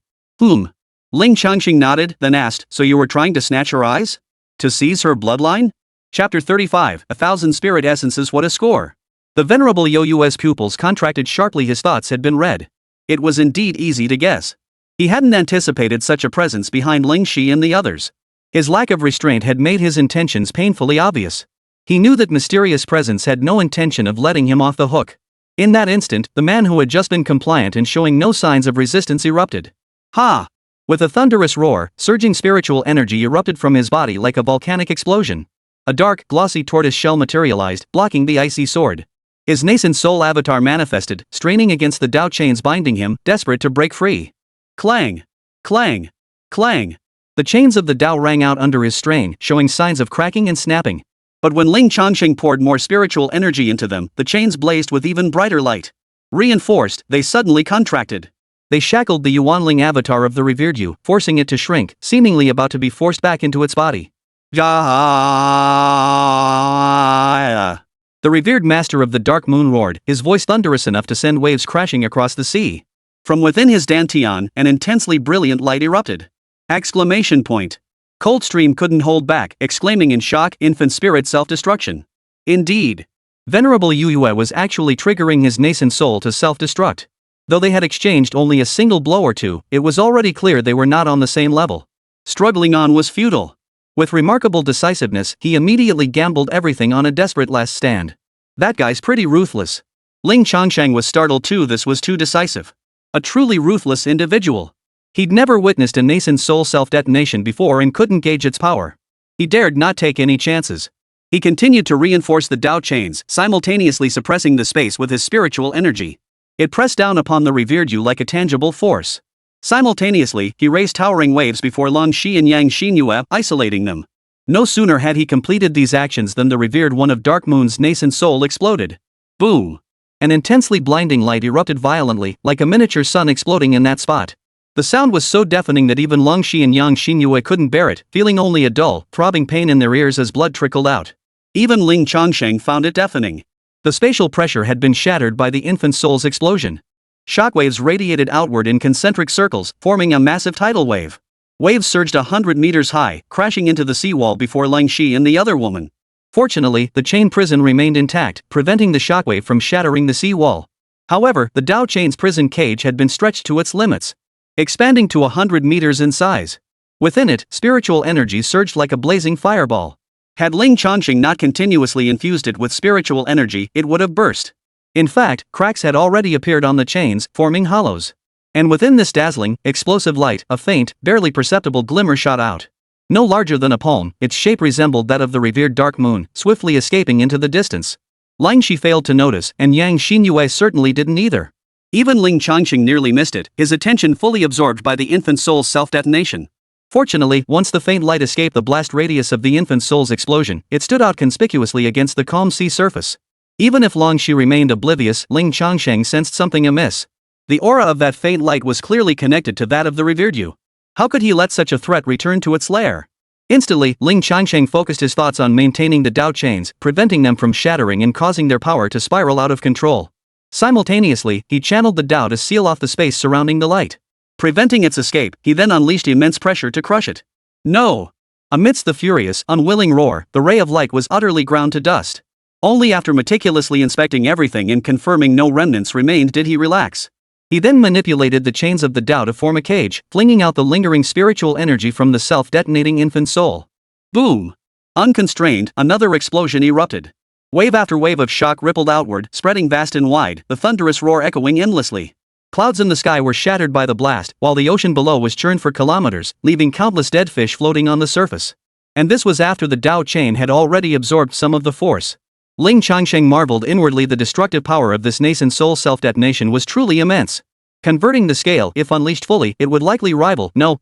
Ling Changsheng nodded, then asked, "So you were trying to snatch her eyes? To seize her bloodline?" Chapter 35, 1,000 Spirit Essences. What a score! The venerable Yu's pupils contracted sharply. His thoughts had been read. It was indeed easy to guess. He hadn't anticipated such a presence behind Ling Shi and the others. His lack of restraint had made his intentions painfully obvious. He knew that mysterious presence had no intention of letting him off the hook. In that instant, the man who had just been compliant and showing no signs of resistance erupted. Ha! With a thunderous roar, surging spiritual energy erupted from his body like a volcanic explosion. A dark, glossy tortoise shell materialized, blocking the icy sword. His nascent soul avatar manifested, straining against the Tao chains binding him, desperate to break free. Clang! Clang! Clang! The chains of the Tao rang out under his strain, showing signs of cracking and snapping. But when Ling Changsheng poured more spiritual energy into them, the chains blazed with even brighter light. Reinforced, they suddenly contracted. They shackled the Yuanling avatar of the revered Yu, forcing it to shrink, seemingly about to be forced back into its body. The revered master of the Dark Moon roared, his voice thunderous enough to send waves crashing across the sea. From within his dantian, an intensely brilliant light erupted. Exclamation point. Coldstream couldn't hold back, exclaiming in shock, "Infant spirit self-destruction." Indeed. Venerable Yu was actually triggering his nascent soul to self-destruct. Though they had exchanged only a single blow or two, it was already clear they were not on the same level. Struggling on was futile. With remarkable decisiveness, he immediately gambled everything on a desperate last stand. "That guy's pretty ruthless." Ling Changsheng was startled too. This was too decisive. A truly ruthless individual. He'd never witnessed a nascent soul self-detonation before and couldn't gauge its power. He dared not take any chances. He continued to reinforce the Tao chains, simultaneously suppressing the space with his spiritual energy. It pressed down upon the revered Yu like a tangible force. Simultaneously, he raised towering waves before Long Shi and Yang Xinyue, isolating them. No sooner had he completed these actions than the revered one of Dark Moon's nascent soul exploded. Boom! An intensely blinding light erupted violently, like a miniature sun exploding in that spot. The sound was so deafening that even Long Shi and Yang Xinyue couldn't bear it, feeling only a dull, throbbing pain in their ears as blood trickled out. Even Ling Changsheng found it deafening. The spatial pressure had been shattered by the infant soul's explosion. Shockwaves radiated outward in concentric circles, forming a massive tidal wave. Waves surged 100 meters high, crashing into the seawall before Ling Shi and the other woman. Fortunately, the chain prison remained intact, preventing the shockwave from shattering the seawall. However, the Tao chain's prison cage had been stretched to its limits, expanding to 100 meters in size. Within it, spiritual energy surged like a blazing fireball. Had Ling Changsheng not continuously infused it with spiritual energy, it would have burst. In fact, cracks had already appeared on the chains, forming hollows. And within this dazzling, explosive light, a faint, barely perceptible glimmer shot out. No larger than a palm, its shape resembled that of the revered dark moon, swiftly escaping into the distance. Line Shi failed to notice, and Yang Xinyue certainly didn't either. Even Ling Changsheng nearly missed it, his attention fully absorbed by the infant soul's self-detonation. Fortunately, once the faint light escaped the blast radius of the infant soul's explosion, it stood out conspicuously against the calm sea surface. Even if Ling Shi remained oblivious, Ling Changsheng sensed something amiss. The aura of that faint light was clearly connected to that of the revered Yu. How could he let such a threat return to its lair? Instantly, Ling Changsheng focused his thoughts on maintaining the Dao chains, preventing them from shattering and causing their power to spiral out of control. Simultaneously, he channeled the Dao to seal off the space surrounding the light. Preventing its escape, he then unleashed immense pressure to crush it. No! Amidst the furious, unwilling roar, the ray of light was utterly ground to dust. Only after meticulously inspecting everything and confirming no remnants remained did he relax. He then manipulated the chains of the Dao to form a cage, flinging out the lingering spiritual energy from the self-detonating infant soul. Boom! Unconstrained, another explosion erupted. Wave after wave of shock rippled outward, spreading vast and wide, the thunderous roar echoing endlessly. Clouds in the sky were shattered by the blast, while the ocean below was churned for kilometers, leaving countless dead fish floating on the surface. And this was after the Dao chain had already absorbed some of the force. Ling Changsheng marveled inwardly. The destructive power of this nascent soul self-detonation was truly immense. Converting the scale, if unleashed fully, it would likely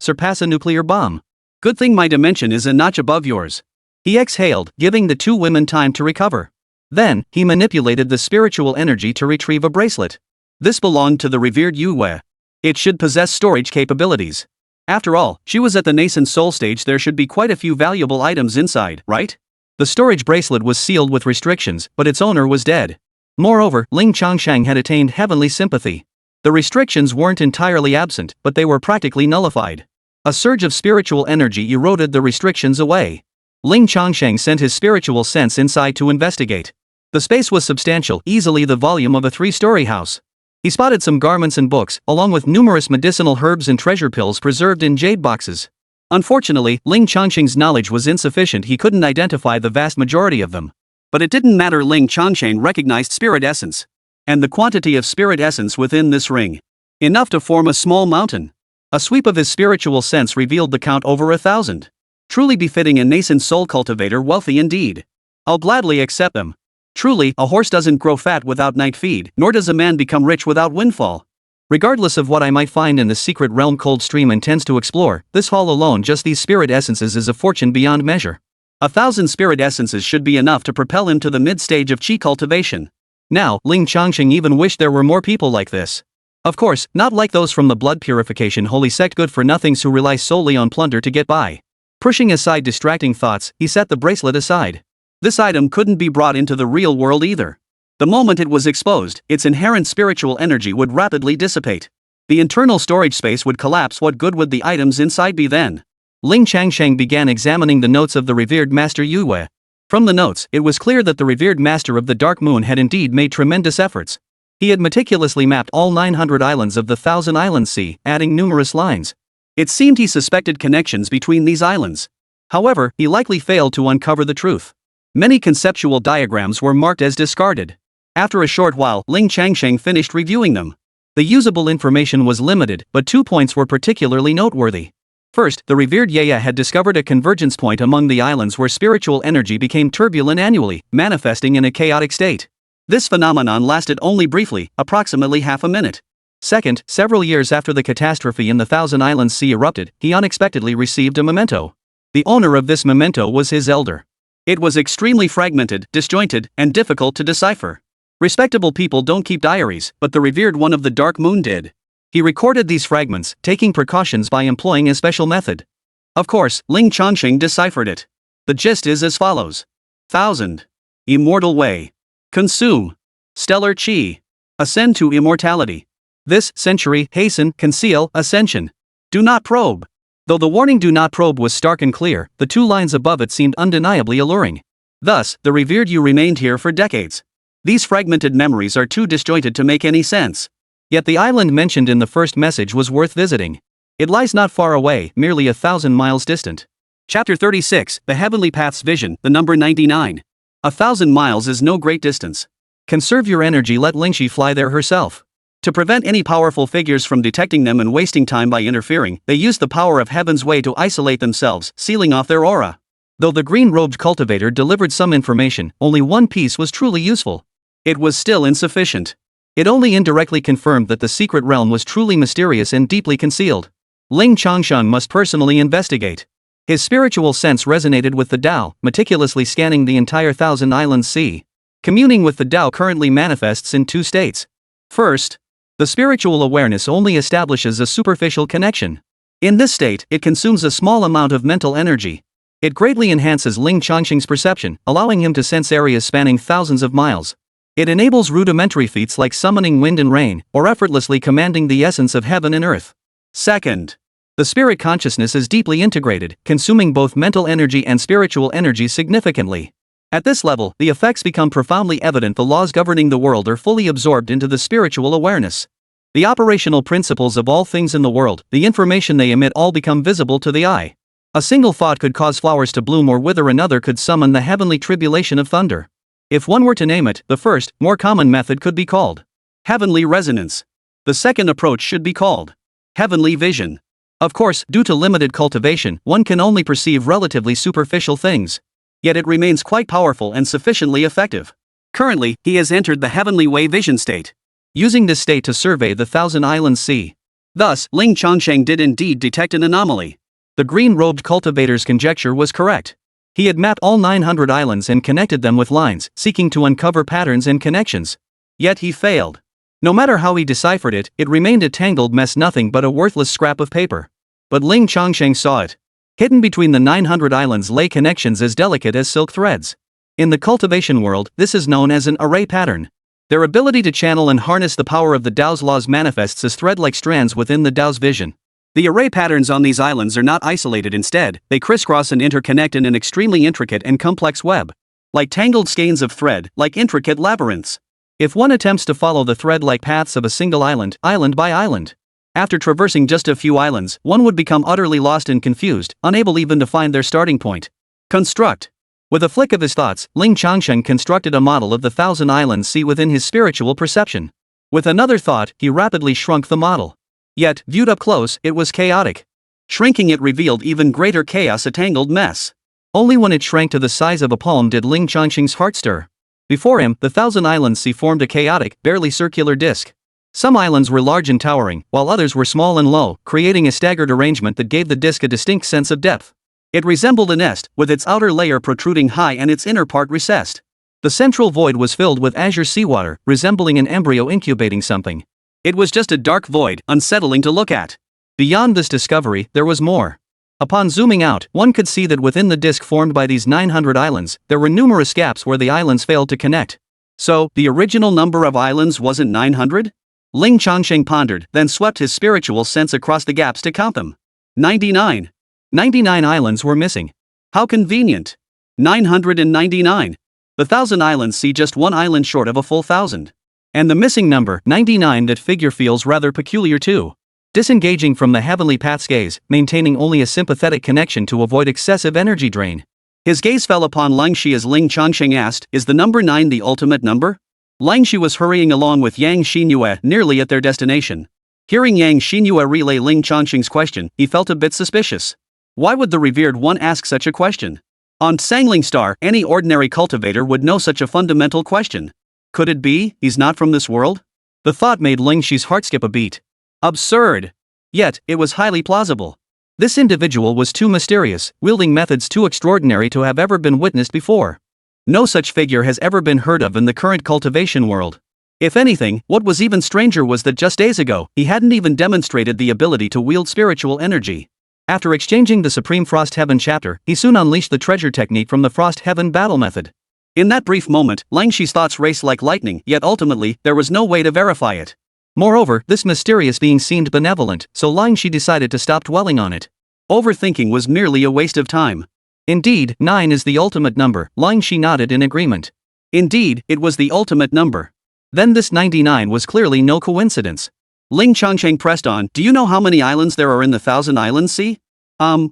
surpass a nuclear bomb. Good thing my dimension is a notch above yours. He exhaled, giving the two women time to recover. Then, he manipulated the spiritual energy to retrieve a bracelet. This belonged to the revered Xinyue. It should possess storage capabilities. After all, she was at the nascent soul stage. There should be quite a few valuable items inside, right? The storage bracelet was sealed with restrictions, but its owner was dead. Moreover, Ling Changsheng had attained heavenly sympathy. The restrictions weren't entirely absent, but they were practically nullified. A surge of spiritual energy eroded the restrictions away. Ling Changsheng sent his spiritual sense inside to investigate. The space was substantial, easily the volume of a 3-story house. He spotted some garments and books, along with numerous medicinal herbs and treasure pills preserved in jade boxes. Unfortunately, Ling Changsheng's knowledge was insufficient. He couldn't identify the vast majority of them. But it didn't matter. Ling Changsheng recognized spirit essence. And the quantity of spirit essence within this ring. Enough to form a small mountain. A sweep of his spiritual sense revealed the count over 1,000. Truly befitting a nascent soul cultivator, wealthy indeed. I'll gladly accept them. Truly, a horse doesn't grow fat without night feed, nor does a man become rich without windfall. Regardless of what I might find in the secret realm Cold Stream intends to explore, this haul alone, just these spirit essences, is a fortune beyond measure. 1,000 spirit essences should be enough to propel him to the mid-stage of chi cultivation. Now, Ling Changsheng even wished there were more people like this. Of course, not like those from the blood purification holy sect good-for-nothings who rely solely on plunder to get by. Pushing aside distracting thoughts, he set the bracelet aside. This item couldn't be brought into the real world either. The moment it was exposed, its inherent spiritual energy would rapidly dissipate. The internal storage space would collapse. What good would the items inside be then? Ling Changsheng began examining the notes of the revered Master Xinyue. From the notes, it was clear that the revered Master of the Dark Moon had indeed made tremendous efforts. He had meticulously mapped all 900 islands of the Thousand Islands Sea, adding numerous lines. It seemed he suspected connections between these islands. However, he likely failed to uncover the truth. Many conceptual diagrams were marked as discarded. After a short while, Ling Changsheng finished reviewing them. The usable information was limited, but 2 points were particularly noteworthy. First, the revered Yaya had discovered a convergence point among the islands where spiritual energy became turbulent annually, manifesting in a chaotic state. This phenomenon lasted only briefly, approximately half a minute. Second, several years after the catastrophe in the Thousand Islands Sea erupted, he unexpectedly received a memento. The owner of this memento was his elder. It was extremely fragmented, disjointed, and difficult to decipher. Respectable people don't keep diaries, but the revered one of the Dark Moon did. He recorded these fragments, taking precautions by employing a special method. Of course, Ling Changsheng deciphered it. The gist is as follows. 1,000. Immortal way. Consume. Stellar chi. Ascend to immortality. This century, hasten, conceal, ascension. Do not probe. Though the warning "do not probe" was stark and clear, the 2 lines above it seemed undeniably alluring. Thus, the revered Yu remained here for decades. These fragmented memories are too disjointed to make any sense. Yet the island mentioned in the first message was worth visiting. It lies not far away, merely 1,000 miles distant. Chapter 36, The Heavenly Path's Vision, the number 99. 1,000 miles is no great distance. Conserve your energy. Let Lingxi fly there herself. To prevent any powerful figures from detecting them and wasting time by interfering, they used the power of Heaven's Way to isolate themselves, sealing off their aura. Though the green-robed cultivator delivered some information, only one piece was truly useful. It was still insufficient. It only indirectly confirmed that the secret realm was truly mysterious and deeply concealed. Ling Changsheng must personally investigate. His spiritual sense resonated with the Tao, meticulously scanning the entire Thousand Islands Sea. Communing with the Tao currently manifests in two states. First, the spiritual awareness only establishes a superficial connection. In this state, it consumes a small amount of mental energy. It greatly enhances Ling Changsheng's perception, allowing him to sense areas spanning thousands of miles. It enables rudimentary feats like summoning wind and rain, or effortlessly commanding the essence of heaven and earth. Second, the spirit consciousness is deeply integrated, consuming both mental energy and spiritual energy significantly. At this level, the effects become profoundly evident. The laws governing the world are fully absorbed into the spiritual awareness. The operational principles of all things in the world, the information they emit, all become visible to the eye. A single thought could cause flowers to bloom or wither, another could summon the heavenly tribulation of thunder. If one were to name it, the first, more common method could be called heavenly resonance. The second approach should be called heavenly vision. Of course, due to limited cultivation, one can only perceive relatively superficial things. Yet it remains quite powerful and sufficiently effective. Currently, he has entered the heavenly way vision state, using this state to survey the Thousand Islands Sea. Thus, Ling Changsheng did indeed detect an anomaly. The green-robed cultivator's conjecture was correct. He had mapped all 900 islands and connected them with lines, seeking to uncover patterns and connections. Yet he failed. No matter how he deciphered it, it remained a tangled mess, nothing but a worthless scrap of paper. But Ling Changsheng saw it. Hidden between the 900 islands lay connections as delicate as silk threads. In the cultivation world, this is known as an array pattern. Their ability to channel and harness the power of the Tao's laws manifests as thread-like strands within the Tao's vision. The array patterns on these islands are not isolated, instead, they crisscross and interconnect in an extremely intricate and complex web. Like tangled skeins of thread, like intricate labyrinths. If one attempts to follow the thread-like paths of a single island, island by island, after traversing just a few islands, one would become utterly lost and confused, unable even to find their starting point. Construct. With a flick of his thoughts, Ling Changsheng constructed a model of the Thousand Islands Sea within his spiritual perception. With another thought, he rapidly shrunk the model. Yet, viewed up close, it was chaotic. Shrinking it revealed even greater chaos, a tangled mess. Only when it shrank to the size of a palm did Ling Changsheng's heart stir. Before him, the Thousand Islands Sea formed a chaotic, barely circular disk. Some islands were large and towering, while others were small and low, creating a staggered arrangement that gave the disk a distinct sense of depth. It resembled a nest, with its outer layer protruding high and its inner part recessed. The central void was filled with azure seawater, resembling an embryo incubating something. It was just a dark void, unsettling to look at. Beyond this discovery, there was more. Upon zooming out, one could see that within the disk formed by these 900 islands, there were numerous gaps where the islands failed to connect. So, the original number of islands wasn't 900? Ling Changsheng pondered, then swept his spiritual sense across the gaps to count them. 99. 99 islands were missing. How convenient. 999. The Thousand Islands Sea just one island short of a full 1,000. And the missing number, 99, that figure feels rather peculiar too. Disengaging from the heavenly path's gaze, maintaining only a sympathetic connection to avoid excessive energy drain. His gaze fell upon Lang Shi as Ling Changsheng asked, "Is the number 9 the ultimate number?" Lang Shi was hurrying along with Yang Xinyue, nearly at their destination. Hearing Yang Xinyue relay Ling Changsheng's question, he felt a bit suspicious. Why would the revered one ask such a question? On Sangling Star, any ordinary cultivator would know such a fundamental question. Could it be, he's not from this world? The thought made Ling Shi's heart skip a beat. Absurd. Yet, it was highly plausible. This individual was too mysterious, wielding methods too extraordinary to have ever been witnessed before. No such figure has ever been heard of in the current cultivation world. If anything, what was even stranger was that just days ago, he hadn't even demonstrated the ability to wield spiritual energy. After exchanging the Supreme Frost Heaven chapter, he soon unleashed the treasure technique from the Frost Heaven battle method. In that brief moment, Lang Shi's thoughts raced like lightning, yet ultimately, there was no way to verify it. Moreover, this mysterious being seemed benevolent, so Lang Shi decided to stop dwelling on it. Overthinking was merely a waste of time. Indeed, 9 is the ultimate number, Lang Shi nodded in agreement. Indeed, it was the ultimate number. Then this 99 was clearly no coincidence. Ling Changsheng pressed on, "Do you know how many islands there are in the Thousand Islands Sea?"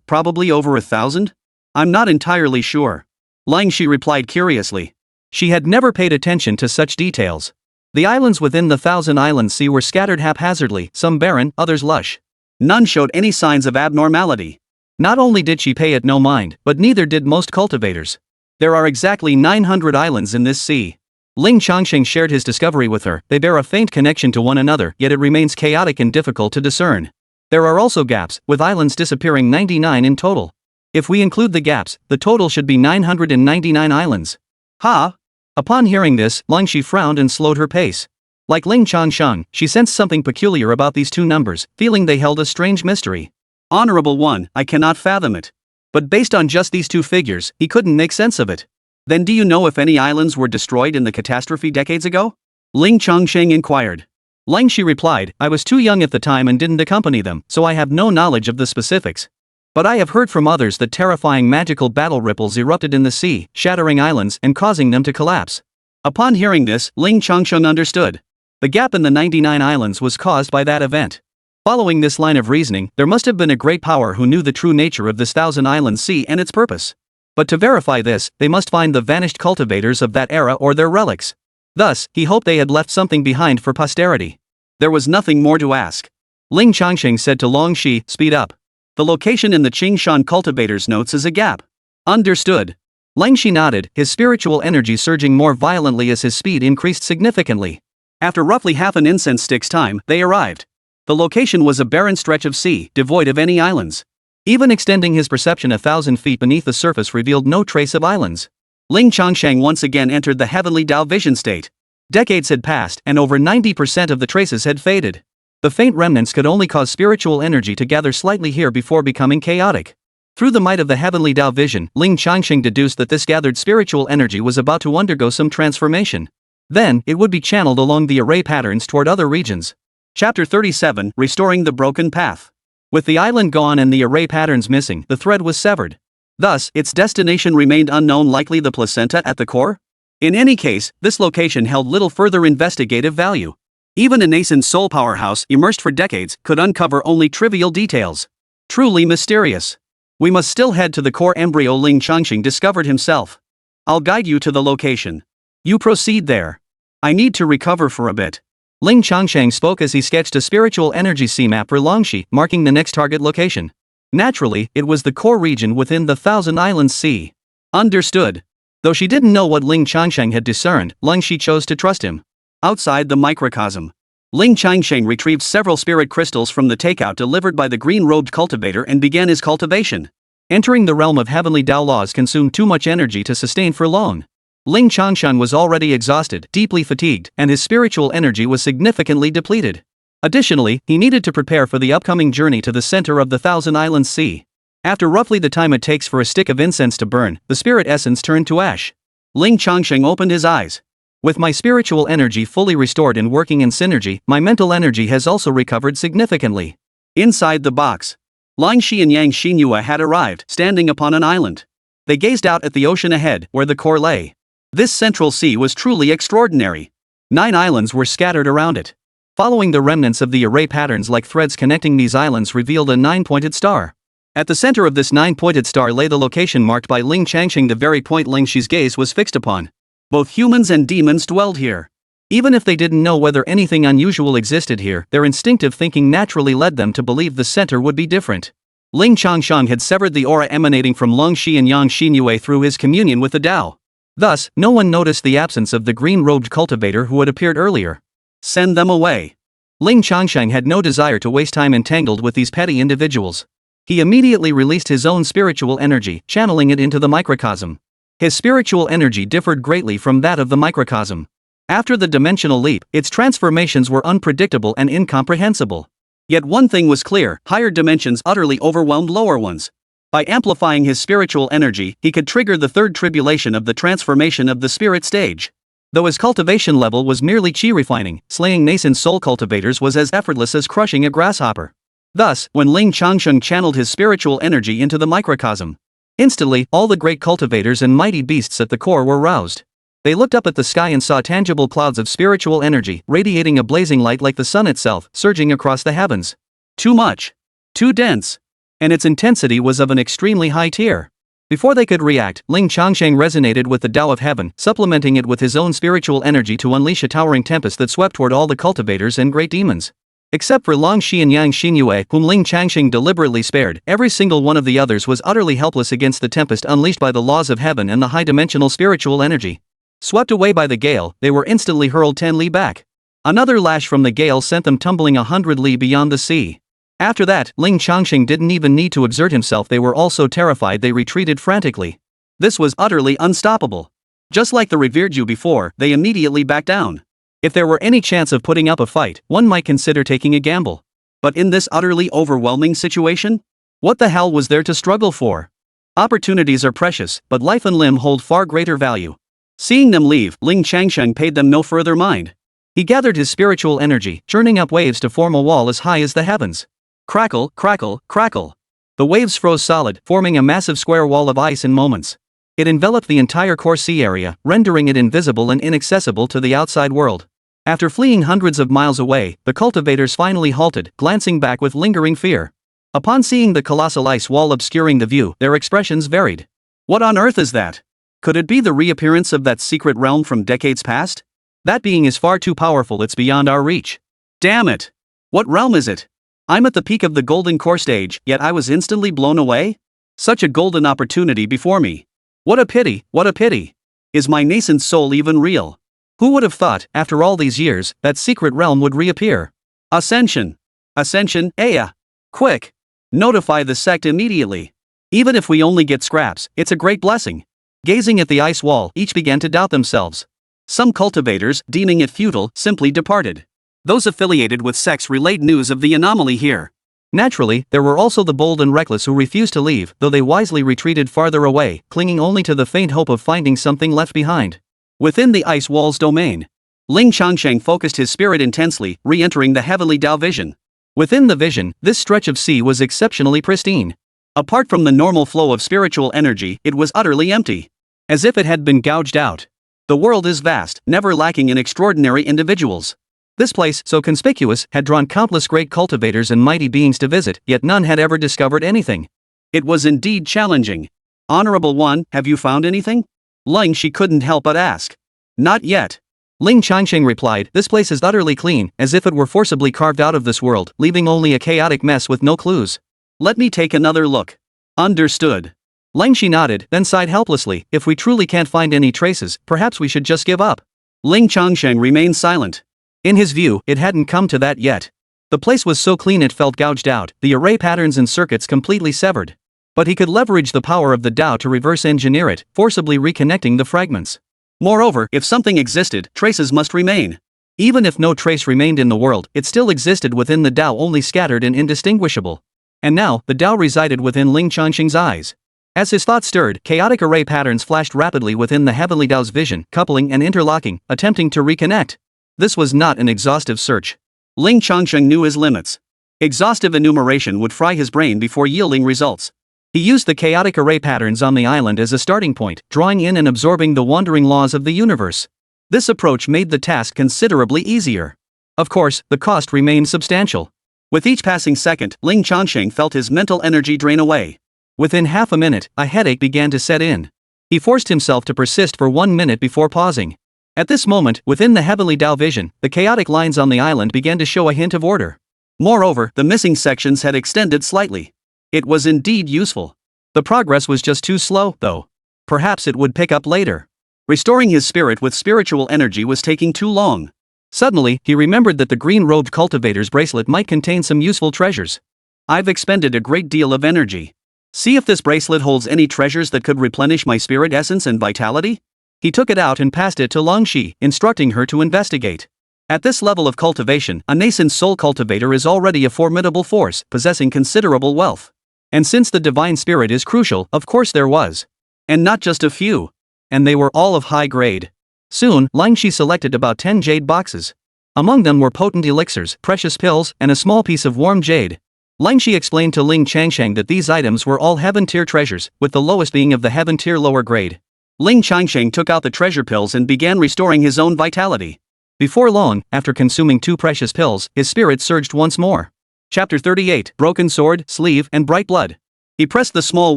Probably over 1,000? I'm not entirely sure. Lang Shi replied curiously. She had never paid attention to such details. The islands within the Thousand Islands Sea were scattered haphazardly, some barren, others lush. None showed any signs of abnormality. Not only did she pay it no mind, but neither did most cultivators. There are exactly 900 islands in this sea. Ling Changsheng shared his discovery with her. They bear a faint connection to one another, yet it remains chaotic and difficult to discern. There are also gaps, with islands disappearing 99 in total. If we include the gaps, the total should be 999 islands. Ha! Upon hearing this, Ling Shi frowned and slowed her pace. Like Ling Changsheng, she sensed something peculiar about these two numbers, feeling they held a strange mystery. Honorable one, I cannot fathom it. But based on just these two figures, he couldn't make sense of it. Then do you know if any islands were destroyed in the catastrophe decades ago? Ling Changsheng inquired. Ling Shi replied, I was too young at the time and didn't accompany them, so I have no knowledge of the specifics. But I have heard from others that terrifying magical battle ripples erupted in the sea, shattering islands and causing them to collapse. Upon hearing this, Ling Changsheng understood. The gap in the 99 islands was caused by that event. Following this line of reasoning, there must have been a great power who knew the true nature of this Thousand Islands Sea and its purpose. But to verify this, they must find the vanished cultivators of that era or their relics. Thus, he hoped they had left something behind for posterity. There was nothing more to ask. Ling Changsheng said to Long Shi, speed up. The location in the Qingshan cultivators notes is a gap. Understood. Ling Shi nodded, his spiritual energy surging more violently as his speed increased significantly. After roughly half an incense stick's time, they arrived. The location was a barren stretch of sea, devoid of any islands. Even extending his perception 1,000 feet beneath the surface revealed no trace of islands. Ling Changsheng once again entered the heavenly Dao vision state. Decades had passed, and over 90% of the traces had faded. The faint remnants could only cause spiritual energy to gather slightly here before becoming chaotic. Through the might of the heavenly Dao vision, Ling Changsheng deduced that this gathered spiritual energy was about to undergo some transformation. Then, it would be channeled along the array patterns toward other regions. Chapter 37, Restoring the Broken Path. With the island gone and the array patterns missing, the thread was severed. Thus, its destination remained unknown, likely the placenta at the core? In any case, this location held little further investigative value. Even a nascent soul powerhouse, immersed for decades, could uncover only trivial details. Truly mysterious. We must still head to the core embryo Ling Changsheng discovered himself. I'll guide you to the location. You proceed there. I need to recover for a bit. Ling Changsheng spoke as he sketched a spiritual energy sea map for Longxi, marking the next target location. Naturally, it was the core region within the Thousand Islands Sea. Understood. Though she didn't know what Ling Changsheng had discerned, Longxi chose to trust him. Outside the microcosm, Ling Changsheng retrieved several spirit crystals from the takeout delivered by the green-robed cultivator and began his cultivation. Entering the realm of heavenly Dao laws consumed too much energy to sustain for long. Ling Changsheng was already exhausted, deeply fatigued, and his spiritual energy was significantly depleted. Additionally, he needed to prepare for the upcoming journey to the center of the Thousand Islands Sea. After roughly the time it takes for a stick of incense to burn, the spirit essence turned to ash. Ling Changsheng opened his eyes. With my spiritual energy fully restored and working in synergy, my mental energy has also recovered significantly. Inside the box, Ling Shi and Yang Xinyue had arrived, standing upon an island. They gazed out at the ocean ahead, where the core lay. This central sea was truly extraordinary. 9 islands were scattered around it. Following the remnants of the array patterns like threads connecting these islands revealed a 9-pointed star. At the center of this 9-pointed star lay the location marked by Ling Changsheng, the very point Ling Shi's gaze was fixed upon. Both humans and demons dwelled here. Even if they didn't know whether anything unusual existed here, their instinctive thinking naturally led them to believe the center would be different. Ling Changsheng had severed the aura emanating from Long Shi and Yang Xinyue through his communion with the Tao. Thus, no one noticed the absence of the green-robed cultivator who had appeared earlier. Send them away. Ling Changsheng had no desire to waste time entangled with these petty individuals. He immediately released his own spiritual energy, channeling it into the microcosm. His spiritual energy differed greatly from that of the microcosm. After the dimensional leap, its transformations were unpredictable and incomprehensible. Yet one thing was clear: higher dimensions utterly overwhelmed lower ones. By amplifying his spiritual energy, he could trigger the third tribulation of the transformation of the spirit stage. Though his cultivation level was merely chi refining, slaying nascent soul cultivators was as effortless as crushing a grasshopper. Thus, when Ling Changsheng channeled his spiritual energy into the microcosm, instantly, all the great cultivators and mighty beasts at the core were roused. They looked up at the sky and saw tangible clouds of spiritual energy, radiating a blazing light like the sun itself, surging across the heavens. Too much. Too dense. And its intensity was of an extremely high tier. Before they could react, Ling Changsheng resonated with the Tao of Heaven, supplementing it with his own spiritual energy to unleash a towering tempest that swept toward all the cultivators and great demons. Except for Long Shi and Yang Xinyue, whom Ling Changsheng deliberately spared, every single one of the others was utterly helpless against the tempest unleashed by the laws of heaven and the high-dimensional spiritual energy. Swept away by the gale, they were instantly hurled 10 li back. Another lash from the gale sent them tumbling 100 li beyond the sea. After that, Ling Changsheng didn't even need to exert himself. They were all so terrified they retreated frantically. This was utterly unstoppable. Just like the revered Jew before, they immediately backed down. If there were any chance of putting up a fight, one might consider taking a gamble. But in this utterly overwhelming situation? What the hell was there to struggle for? Opportunities are precious, but life and limb hold far greater value. Seeing them leave, Ling Changsheng paid them no further mind. He gathered his spiritual energy, churning up waves to form a wall as high as the heavens. Crackle, crackle, crackle. The waves froze solid, forming a massive square wall of ice in moments. It enveloped the entire core sea area, rendering it invisible and inaccessible to the outside world. After fleeing hundreds of miles away, the cultivators finally halted, glancing back with lingering fear. Upon seeing the colossal ice wall obscuring the view, their expressions varied. What on earth is that? Could it be the reappearance of that secret realm from decades past? That being is far too powerful, it's beyond our reach. Damn it! What realm is it? I'm at the peak of the golden core stage, yet I was instantly blown away? Such a golden opportunity before me. What a pity, what a pity. Is my nascent soul even real? Who would have thought, after all these years, that secret realm would reappear? Ascension. Ascension, Aya. Quick. Notify the sect immediately. Even if we only get scraps, it's a great blessing. Gazing at the ice wall, each began to doubt themselves. Some cultivators, deeming it futile, simply departed. Those affiliated with sects relayed news of the anomaly here. Naturally, there were also the bold and reckless who refused to leave, though they wisely retreated farther away, clinging only to the faint hope of finding something left behind. Within the ice wall's domain, Ling Changsheng focused his spirit intensely, re-entering the heavenly Tao vision. Within the vision, this stretch of sea was exceptionally pristine. Apart from the normal flow of spiritual energy, it was utterly empty. As if it had been gouged out. The world is vast, never lacking in extraordinary individuals. This place, so conspicuous, had drawn countless great cultivators and mighty beings to visit, yet none had ever discovered anything. It was indeed challenging. Honorable One, have you found anything? Ling Shi couldn't help but ask. Not yet. Ling Changsheng replied, this place is utterly clean, as if it were forcibly carved out of this world, leaving only a chaotic mess with no clues. Let me take another look. Understood. Ling Shi nodded, then sighed helplessly, if we truly can't find any traces, perhaps we should just give up. Ling Changsheng remained silent. In his view, it hadn't come to that yet. The place was so clean it felt gouged out, the array patterns and circuits completely severed. But he could leverage the power of the Tao to reverse engineer it, forcibly reconnecting the fragments. Moreover, if something existed, traces must remain. Even if no trace remained in the world, it still existed within the Tao, only scattered and indistinguishable. And now, the Tao resided within Ling Changsheng's eyes. As his thoughts stirred, chaotic array patterns flashed rapidly within the heavenly Tao's vision, coupling and interlocking, attempting to reconnect. This was not an exhaustive search. Ling Changsheng knew his limits. Exhaustive enumeration would fry his brain before yielding results. He used the chaotic array patterns on the island as a starting point, drawing in and absorbing the wandering laws of the universe. This approach made the task considerably easier. Of course, the cost remained substantial. With each passing second, Ling Changsheng felt his mental energy drain away. Within half a minute, a headache began to set in. He forced himself to persist for 1 minute before pausing. At this moment, within the heavenly Tao vision, the chaotic lines on the island began to show a hint of order. Moreover, the missing sections had extended slightly. It was indeed useful. The progress was just too slow, though. Perhaps it would pick up later. Restoring his spirit with spiritual energy was taking too long. Suddenly, he remembered that the green-robed cultivator's bracelet might contain some useful treasures. I've expended a great deal of energy. See if this bracelet holds any treasures that could replenish my spirit essence and vitality? He took it out and passed it to Long Shi, instructing her to investigate. At this level of cultivation, a nascent soul cultivator is already a formidable force, possessing considerable wealth. And since the divine spirit is crucial, of course there was. And not just a few. And they were all of high grade. Soon, Ling Shi selected about 10 jade boxes. Among them were potent elixirs, precious pills, and a small piece of warm jade. Ling Shi explained to Ling Changsheng that these items were all heaven-tier treasures, with the lowest being of the heaven-tier lower grade. Ling Changsheng took out the treasure pills and began restoring his own vitality. Before long, after consuming 2 precious pills, his spirit surged once more. Chapter 38, Broken Sword, Sleeve, and Bright Blood. He pressed the small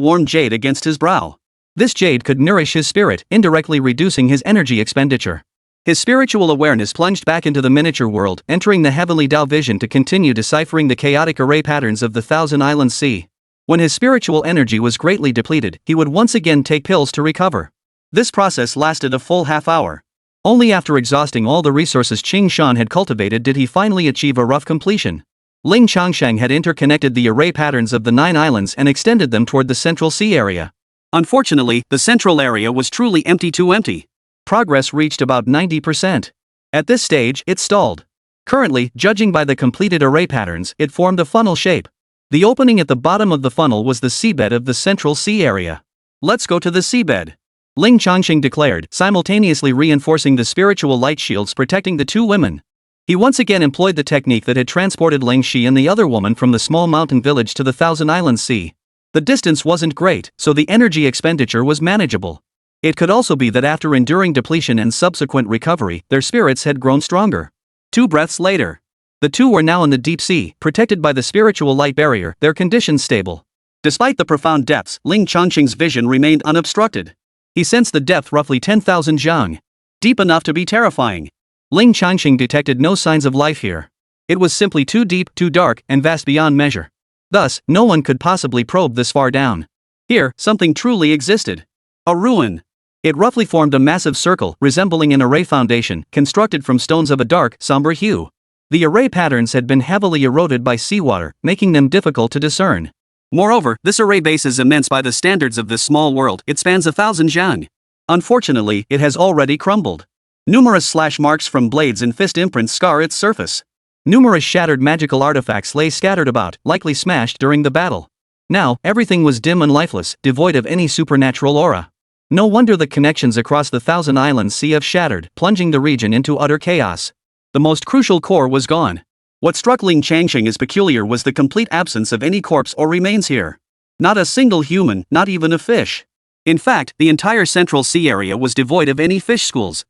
warm jade against his brow. This jade could nourish his spirit, indirectly reducing his energy expenditure. His spiritual awareness plunged back into the miniature world, entering the heavenly Dao vision to continue deciphering the chaotic array patterns of the Thousand Islands Sea. When his spiritual energy was greatly depleted, he would once again take pills to recover. This process lasted a full half hour. Only after exhausting all the resources Changsheng had cultivated did he finally achieve a rough completion. Ling Changsheng had interconnected the array patterns of the 9 islands and extended them toward the central sea area. Unfortunately, the central area was truly too empty. Progress reached about 90%. At this stage, it stalled. Currently, judging by the completed array patterns, it formed a funnel shape. The opening at the bottom of the funnel was the seabed of the central sea area. Let's go to the seabed, Ling Changsheng declared, simultaneously reinforcing the spiritual light shields protecting the 2 women. He once again employed the technique that had transported Ling Shi and the other woman from the small mountain village to the Thousand Islands Sea. The distance wasn't great, so the energy expenditure was manageable. It could also be that after enduring depletion and subsequent recovery, their spirits had grown stronger. 2 breaths later, the 2 were now in the deep sea, protected by the spiritual light barrier, their conditions stable. Despite the profound depths, Ling Changsheng's vision remained unobstructed. He sensed the depth roughly 10,000 zhang. Deep enough to be terrifying. Ling Changsheng detected no signs of life here. It was simply too deep, too dark, and vast beyond measure. Thus, no one could possibly probe this far down. Here, something truly existed. A ruin. It roughly formed a massive circle, resembling an array foundation, constructed from stones of a dark, somber hue. The array patterns had been heavily eroded by seawater, making them difficult to discern. Moreover, this array base is immense by the standards of this small world. It spans 1,000 zhang. Unfortunately, it has already crumbled. Numerous slash marks from blades and fist imprints scar its surface. Numerous shattered magical artifacts lay scattered about, likely smashed during the battle. Now, everything was dim and lifeless, devoid of any supernatural aura. No wonder the connections across the Thousand Islands Sea have shattered, plunging the region into utter chaos. The most crucial core was gone. What struck Ling Changsheng as peculiar was the complete absence of any corpse or remains here. Not a single human, not even a fish. In fact, the entire central sea area was devoid of any fish schools.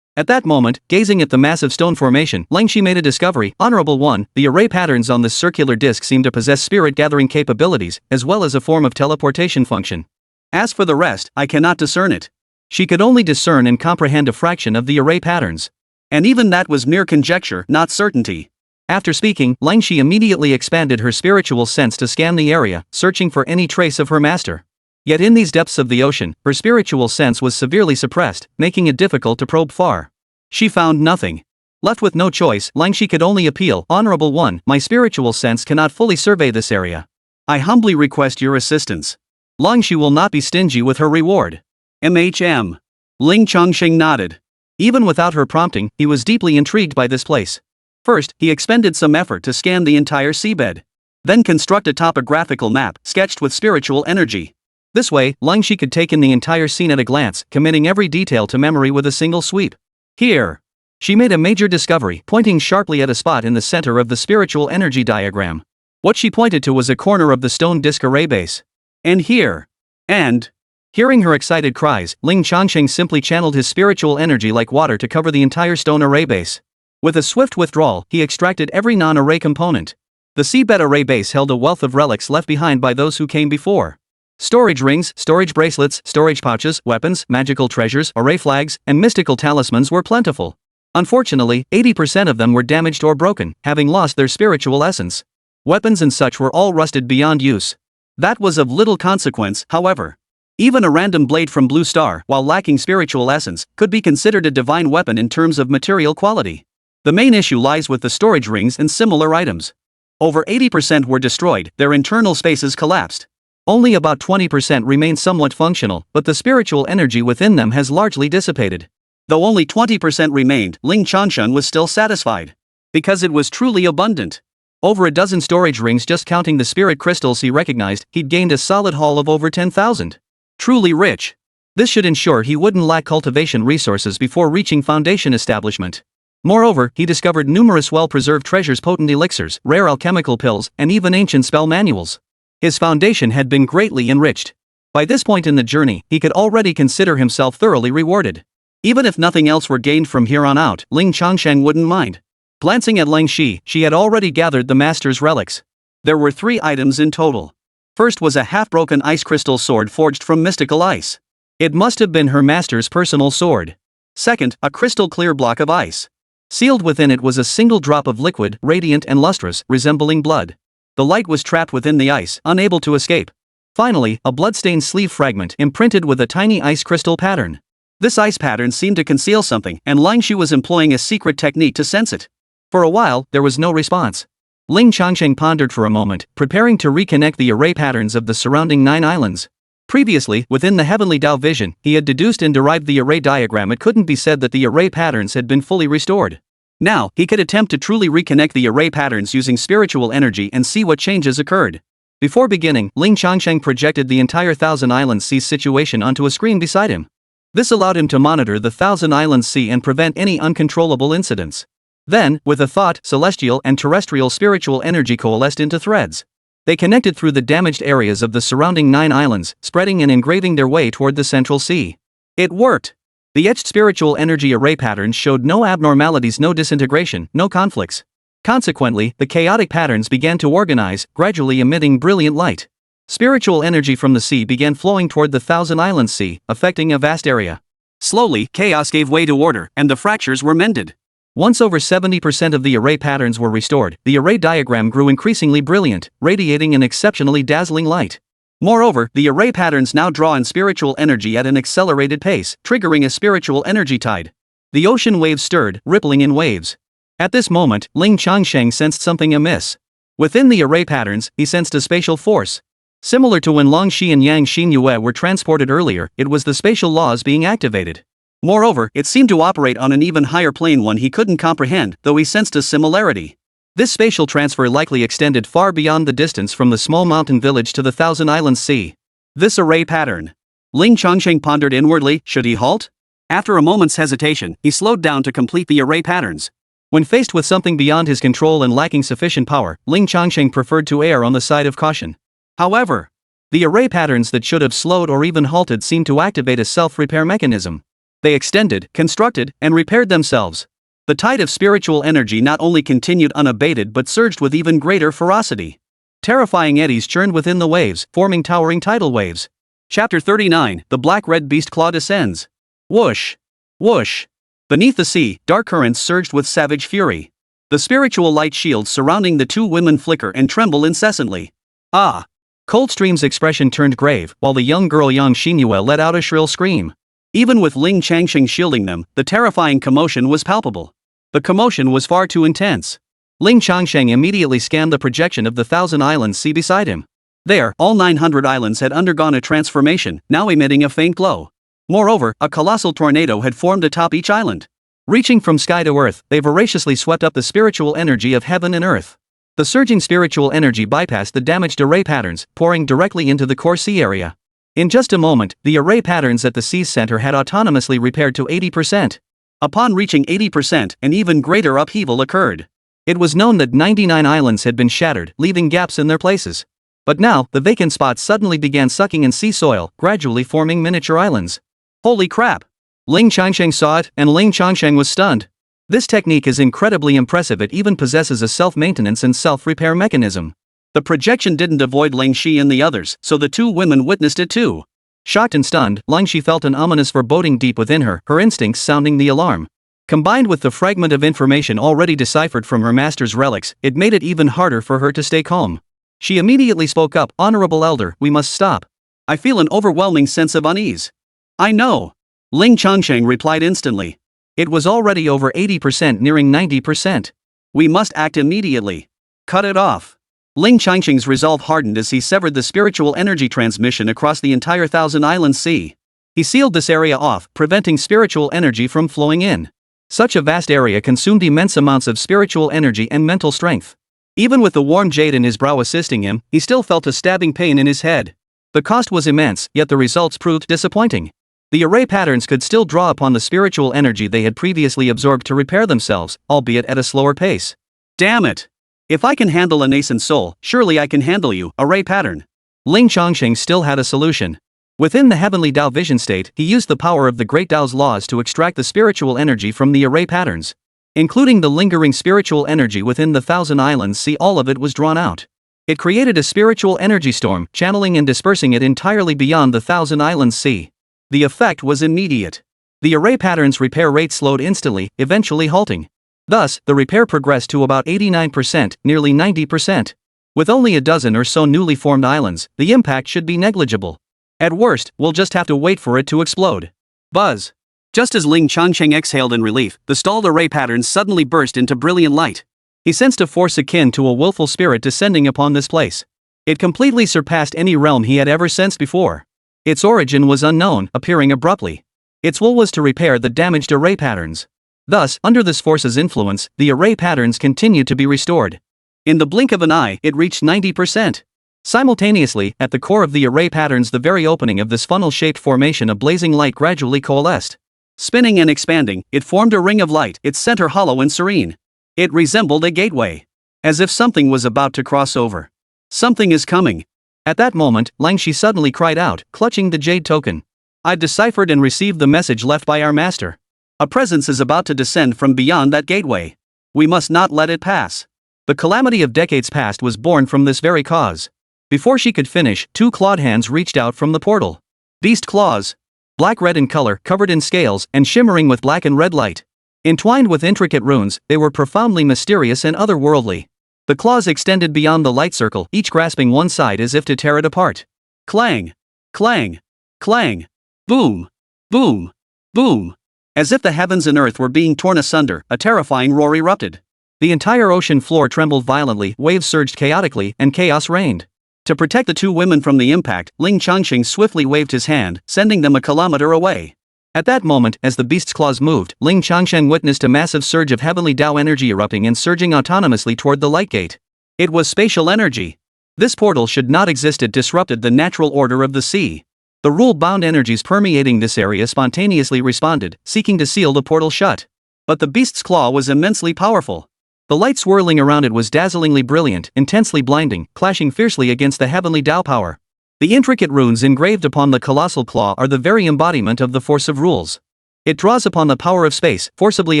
At that moment, gazing at the massive stone formation, Ling Shi made a discovery. Honorable One, the array patterns on this circular disc seem to possess spirit-gathering capabilities, as well as a form of teleportation function. As for the rest, I cannot discern it. She could only discern and comprehend a fraction of the array patterns. And even that was mere conjecture, not certainty. After speaking, Ling Shi immediately expanded her spiritual sense to scan the area, searching for any trace of her master. Yet in these depths of the ocean, her spiritual sense was severely suppressed, making it difficult to probe far. She found nothing. Left with no choice, Ling Shi could only appeal. Honorable One, my spiritual sense cannot fully survey this area. I humbly request your assistance. Ling Shi will not be stingy with her reward. Ling Changsheng nodded. Even without her prompting, he was deeply intrigued by this place. First, he expended some effort to scan the entire seabed. Then construct a topographical map, sketched with spiritual energy. This way, Ling Shi could take in the entire scene at a glance, committing every detail to memory with a single sweep. Here. She made a major discovery, pointing sharply at a spot in the center of the spiritual energy diagram. What she pointed to was a corner of the stone disc array base. And here. And. Hearing her excited cries, Ling Changsheng simply channeled his spiritual energy like water to cover the entire stone array base. With a swift withdrawal, he extracted every non-array component. The seabed array base held a wealth of relics left behind by those who came before. Storage rings, storage bracelets, storage pouches, weapons, magical treasures, array flags, and mystical talismans were plentiful. Unfortunately, 80% of them were damaged or broken, having lost their spiritual essence. Weapons and such were all rusted beyond use. That was of little consequence, however. Even a random blade from Blue Star, while lacking spiritual essence, could be considered a divine weapon in terms of material quality. The main issue lies with the storage rings and similar items. Over 80% were destroyed, their internal spaces collapsed. Only about 20% remain somewhat functional, but the spiritual energy within them has largely dissipated. Though only 20% remained, Ling Changsheng was still satisfied. Because it was truly abundant. Over a dozen storage rings, just counting the spirit crystals he recognized, he'd gained a solid haul of over 10,000. Truly rich. This should ensure he wouldn't lack cultivation resources before reaching foundation establishment. Moreover, he discovered numerous well-preserved treasures, potent elixirs, rare alchemical pills, and even ancient spell manuals. His foundation had been greatly enriched. By this point in the journey, he could already consider himself thoroughly rewarded. Even if nothing else were gained from here on out, Ling Changsheng wouldn't mind. Glancing at Ling Shi, she had already gathered the master's relics. There were 3 items in total. First was a half-broken ice crystal sword forged from mystical ice. It must have been her master's personal sword. Second, a crystal-clear block of ice. Sealed within it was a single drop of liquid, radiant and lustrous, resembling blood. The light was trapped within the ice, unable to escape. Finally, a blood-stained sleeve fragment imprinted with a tiny ice crystal pattern. This ice pattern seemed to conceal something, and Ling Changsheng was employing a secret technique to sense it. For a while, there was no response. Ling Changsheng pondered for a moment, preparing to reconnect the array patterns of the surrounding 9 islands. Previously, within the Heavenly Dao vision, he had deduced and derived the array diagram. It couldn't be said that the array patterns had been fully restored. Now, he could attempt to truly reconnect the array patterns using spiritual energy and see what changes occurred. Before beginning, Ling Changsheng projected the entire Thousand Islands Sea situation onto a screen beside him. This allowed him to monitor the Thousand Islands Sea and prevent any uncontrollable incidents. Then, with a thought, celestial and terrestrial spiritual energy coalesced into threads. They connected through the damaged areas of the surrounding 9 islands, spreading and engraving their way toward the central sea. It worked! The etched spiritual energy array patterns showed no abnormalities, no disintegration, no conflicts. Consequently, the chaotic patterns began to organize, gradually emitting brilliant light. Spiritual energy from the sea began flowing toward the Thousand Islands Sea, affecting a vast area. Slowly, chaos gave way to order, and the fractures were mended. Once over 70% of the array patterns were restored, the array diagram grew increasingly brilliant, radiating an exceptionally dazzling light. Moreover, the array patterns now draw in spiritual energy at an accelerated pace, triggering a spiritual energy tide. The ocean waves stirred, rippling in waves. At this moment, Ling Changsheng sensed something amiss. Within the array patterns, he sensed a spatial force. Similar to when Long Shi and Yang Xinyue were transported earlier, it was the spatial laws being activated. Moreover, it seemed to operate on an even higher plane, one he couldn't comprehend, though he sensed a similarity. This spatial transfer likely extended far beyond the distance from the small mountain village to the Thousand Islands Sea. This array pattern. Ling Changsheng pondered inwardly, should he halt? After a moment's hesitation, he slowed down to complete the array patterns. When faced with something beyond his control and lacking sufficient power, Ling Changsheng preferred to err on the side of caution. However, the array patterns that should have slowed or even halted seemed to activate a self-repair mechanism. They extended, constructed, and repaired themselves. The tide of spiritual energy not only continued unabated but surged with even greater ferocity. Terrifying eddies churned within the waves, forming towering tidal waves. Chapter 39, The Black-Red Beast Claw Descends. Whoosh! Whoosh! Beneath the sea, dark currents surged with savage fury. The spiritual light shields surrounding the 2 women flicker and tremble incessantly. Ah! Coldstream's expression turned grave, while the young girl Yang Xinyue let out a shrill scream. Even with Ling Changsheng shielding them, the terrifying commotion was palpable. The commotion was far too intense. Ling Changsheng immediately scanned the projection of the Thousand Islands Sea beside him. There, all 900 islands had undergone a transformation, now emitting a faint glow. Moreover, a colossal tornado had formed atop each island. Reaching from sky to earth, they voraciously swept up the spiritual energy of heaven and earth. The surging spiritual energy bypassed the damaged array patterns, pouring directly into the core sea area. In just a moment, the array patterns at the sea's center had autonomously repaired to 80%. Upon reaching 80%, an even greater upheaval occurred. It was known that 99 islands had been shattered, leaving gaps in their places. But now, the vacant spots suddenly began sucking in sea soil, gradually forming miniature islands. Holy crap! Ling Changsheng saw it, and Ling Changsheng was stunned. This technique is incredibly impressive. It even possesses a self-maintenance and self-repair mechanism. The projection didn't avoid Ling Shi and the others, so the 2 women witnessed it too. Shocked and stunned, Ling Shi felt an ominous foreboding deep within her, her instincts sounding the alarm. Combined with the fragment of information already deciphered from her master's relics, it made it even harder for her to stay calm. She immediately spoke up, "Honorable Elder, we must stop. I feel an overwhelming sense of unease." "I know." Ling Changsheng replied instantly. It was already over 80%, nearing 90%. "We must act immediately. Cut it off." Ling Changsheng's resolve hardened as he severed the spiritual energy transmission across the entire Thousand Islands Sea. He sealed this area off, preventing spiritual energy from flowing in. Such a vast area consumed immense amounts of spiritual energy and mental strength. Even with the warm jade in his brow assisting him, he still felt a stabbing pain in his head. The cost was immense, yet the results proved disappointing. The array patterns could still draw upon the spiritual energy they had previously absorbed to repair themselves, albeit at a slower pace. Damn it! If I can handle a nascent soul, surely I can handle you, array pattern. Ling Changsheng still had a solution. Within the Heavenly Dao vision state, he used the power of the Great Dao's laws to extract the spiritual energy from the array patterns. Including the lingering spiritual energy within the Thousand Islands Sea, all of it was drawn out. It created a spiritual energy storm, channeling and dispersing it entirely beyond the Thousand Islands Sea. The effect was immediate. The array pattern's repair rate slowed instantly, eventually halting. Thus, the repair progressed to about 89%, nearly 90%. With only a dozen or so newly formed islands, the impact should be negligible. At worst, we'll just have to wait for it to explode. Buzz. Just as Ling Changsheng exhaled in relief, the stalled array patterns suddenly burst into brilliant light. He sensed a force akin to a willful spirit descending upon this place. It completely surpassed any realm he had ever sensed before. Its origin was unknown, appearing abruptly. Its will was to repair the damaged array patterns. Thus, under this force's influence, the array patterns continued to be restored. In the blink of an eye, it reached 90%. Simultaneously, at the core of the array patterns, the very opening of this funnel-shaped formation, a blazing light gradually coalesced. Spinning and expanding, it formed a ring of light, its center hollow and serene. It resembled a gateway. As if something was about to cross over. Something is coming. At that moment, Ling Shi suddenly cried out, clutching the jade token. I've deciphered and received the message left by our master. A presence is about to descend from beyond that gateway. We must not let it pass. The calamity of decades past was born from this very cause. Before she could finish, two clawed hands reached out from the portal. Beast claws. Black-red in color, covered in scales, and shimmering with black and red light. Entwined with intricate runes, they were profoundly mysterious and otherworldly. The claws extended beyond the light circle, each grasping one side as if to tear it apart. Clang! Clang! Clang! Boom! Boom! Boom! As if the heavens and earth were being torn asunder, a terrifying roar erupted. The entire ocean floor trembled violently, waves surged chaotically, and chaos reigned. To protect the two women from the impact, Ling Changsheng swiftly waved his hand, sending them a kilometer away. At that moment, as the beast's claws moved, Ling Changsheng witnessed a massive surge of heavenly Tao energy erupting and surging autonomously toward the light gate. It was spatial energy. This portal should not exist. It disrupted the natural order of the sea. The rule-bound energies permeating this area spontaneously responded, seeking to seal the portal shut. But the beast's claw was immensely powerful. The light swirling around it was dazzlingly brilliant, intensely blinding, clashing fiercely against the heavenly Tao power. The intricate runes engraved upon the colossal claw are the very embodiment of the force of rules. It draws upon the power of space, forcibly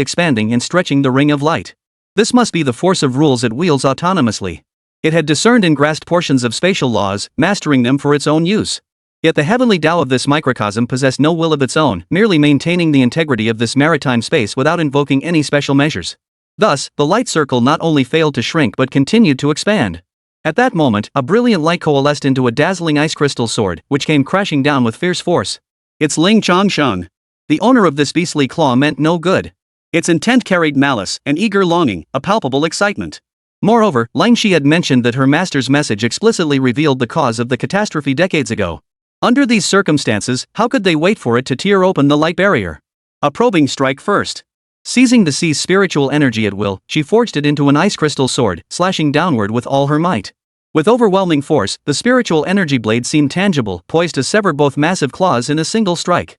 expanding and stretching the ring of light. This must be the force of rules it wields autonomously. It had discerned and grasped portions of spatial laws, mastering them for its own use. Yet the heavenly Tao of this microcosm possessed no will of its own, merely maintaining the integrity of this maritime space without invoking any special measures. Thus, the light circle not only failed to shrink but continued to expand. At that moment, a brilliant light coalesced into a dazzling ice crystal sword, which came crashing down with fierce force. It's Ling Changsheng. The owner of this beastly claw meant no good. Its intent carried malice, an eager longing, a palpable excitement. Moreover, Ling Shi had mentioned that her master's message explicitly revealed the cause of the catastrophe decades ago. Under these circumstances, how could they wait for it to tear open the light barrier? A probing strike first. Seizing the sea's spiritual energy at will, she forged it into an ice crystal sword, slashing downward with all her might. With overwhelming force, the spiritual energy blade seemed tangible, poised to sever both massive claws in a single strike.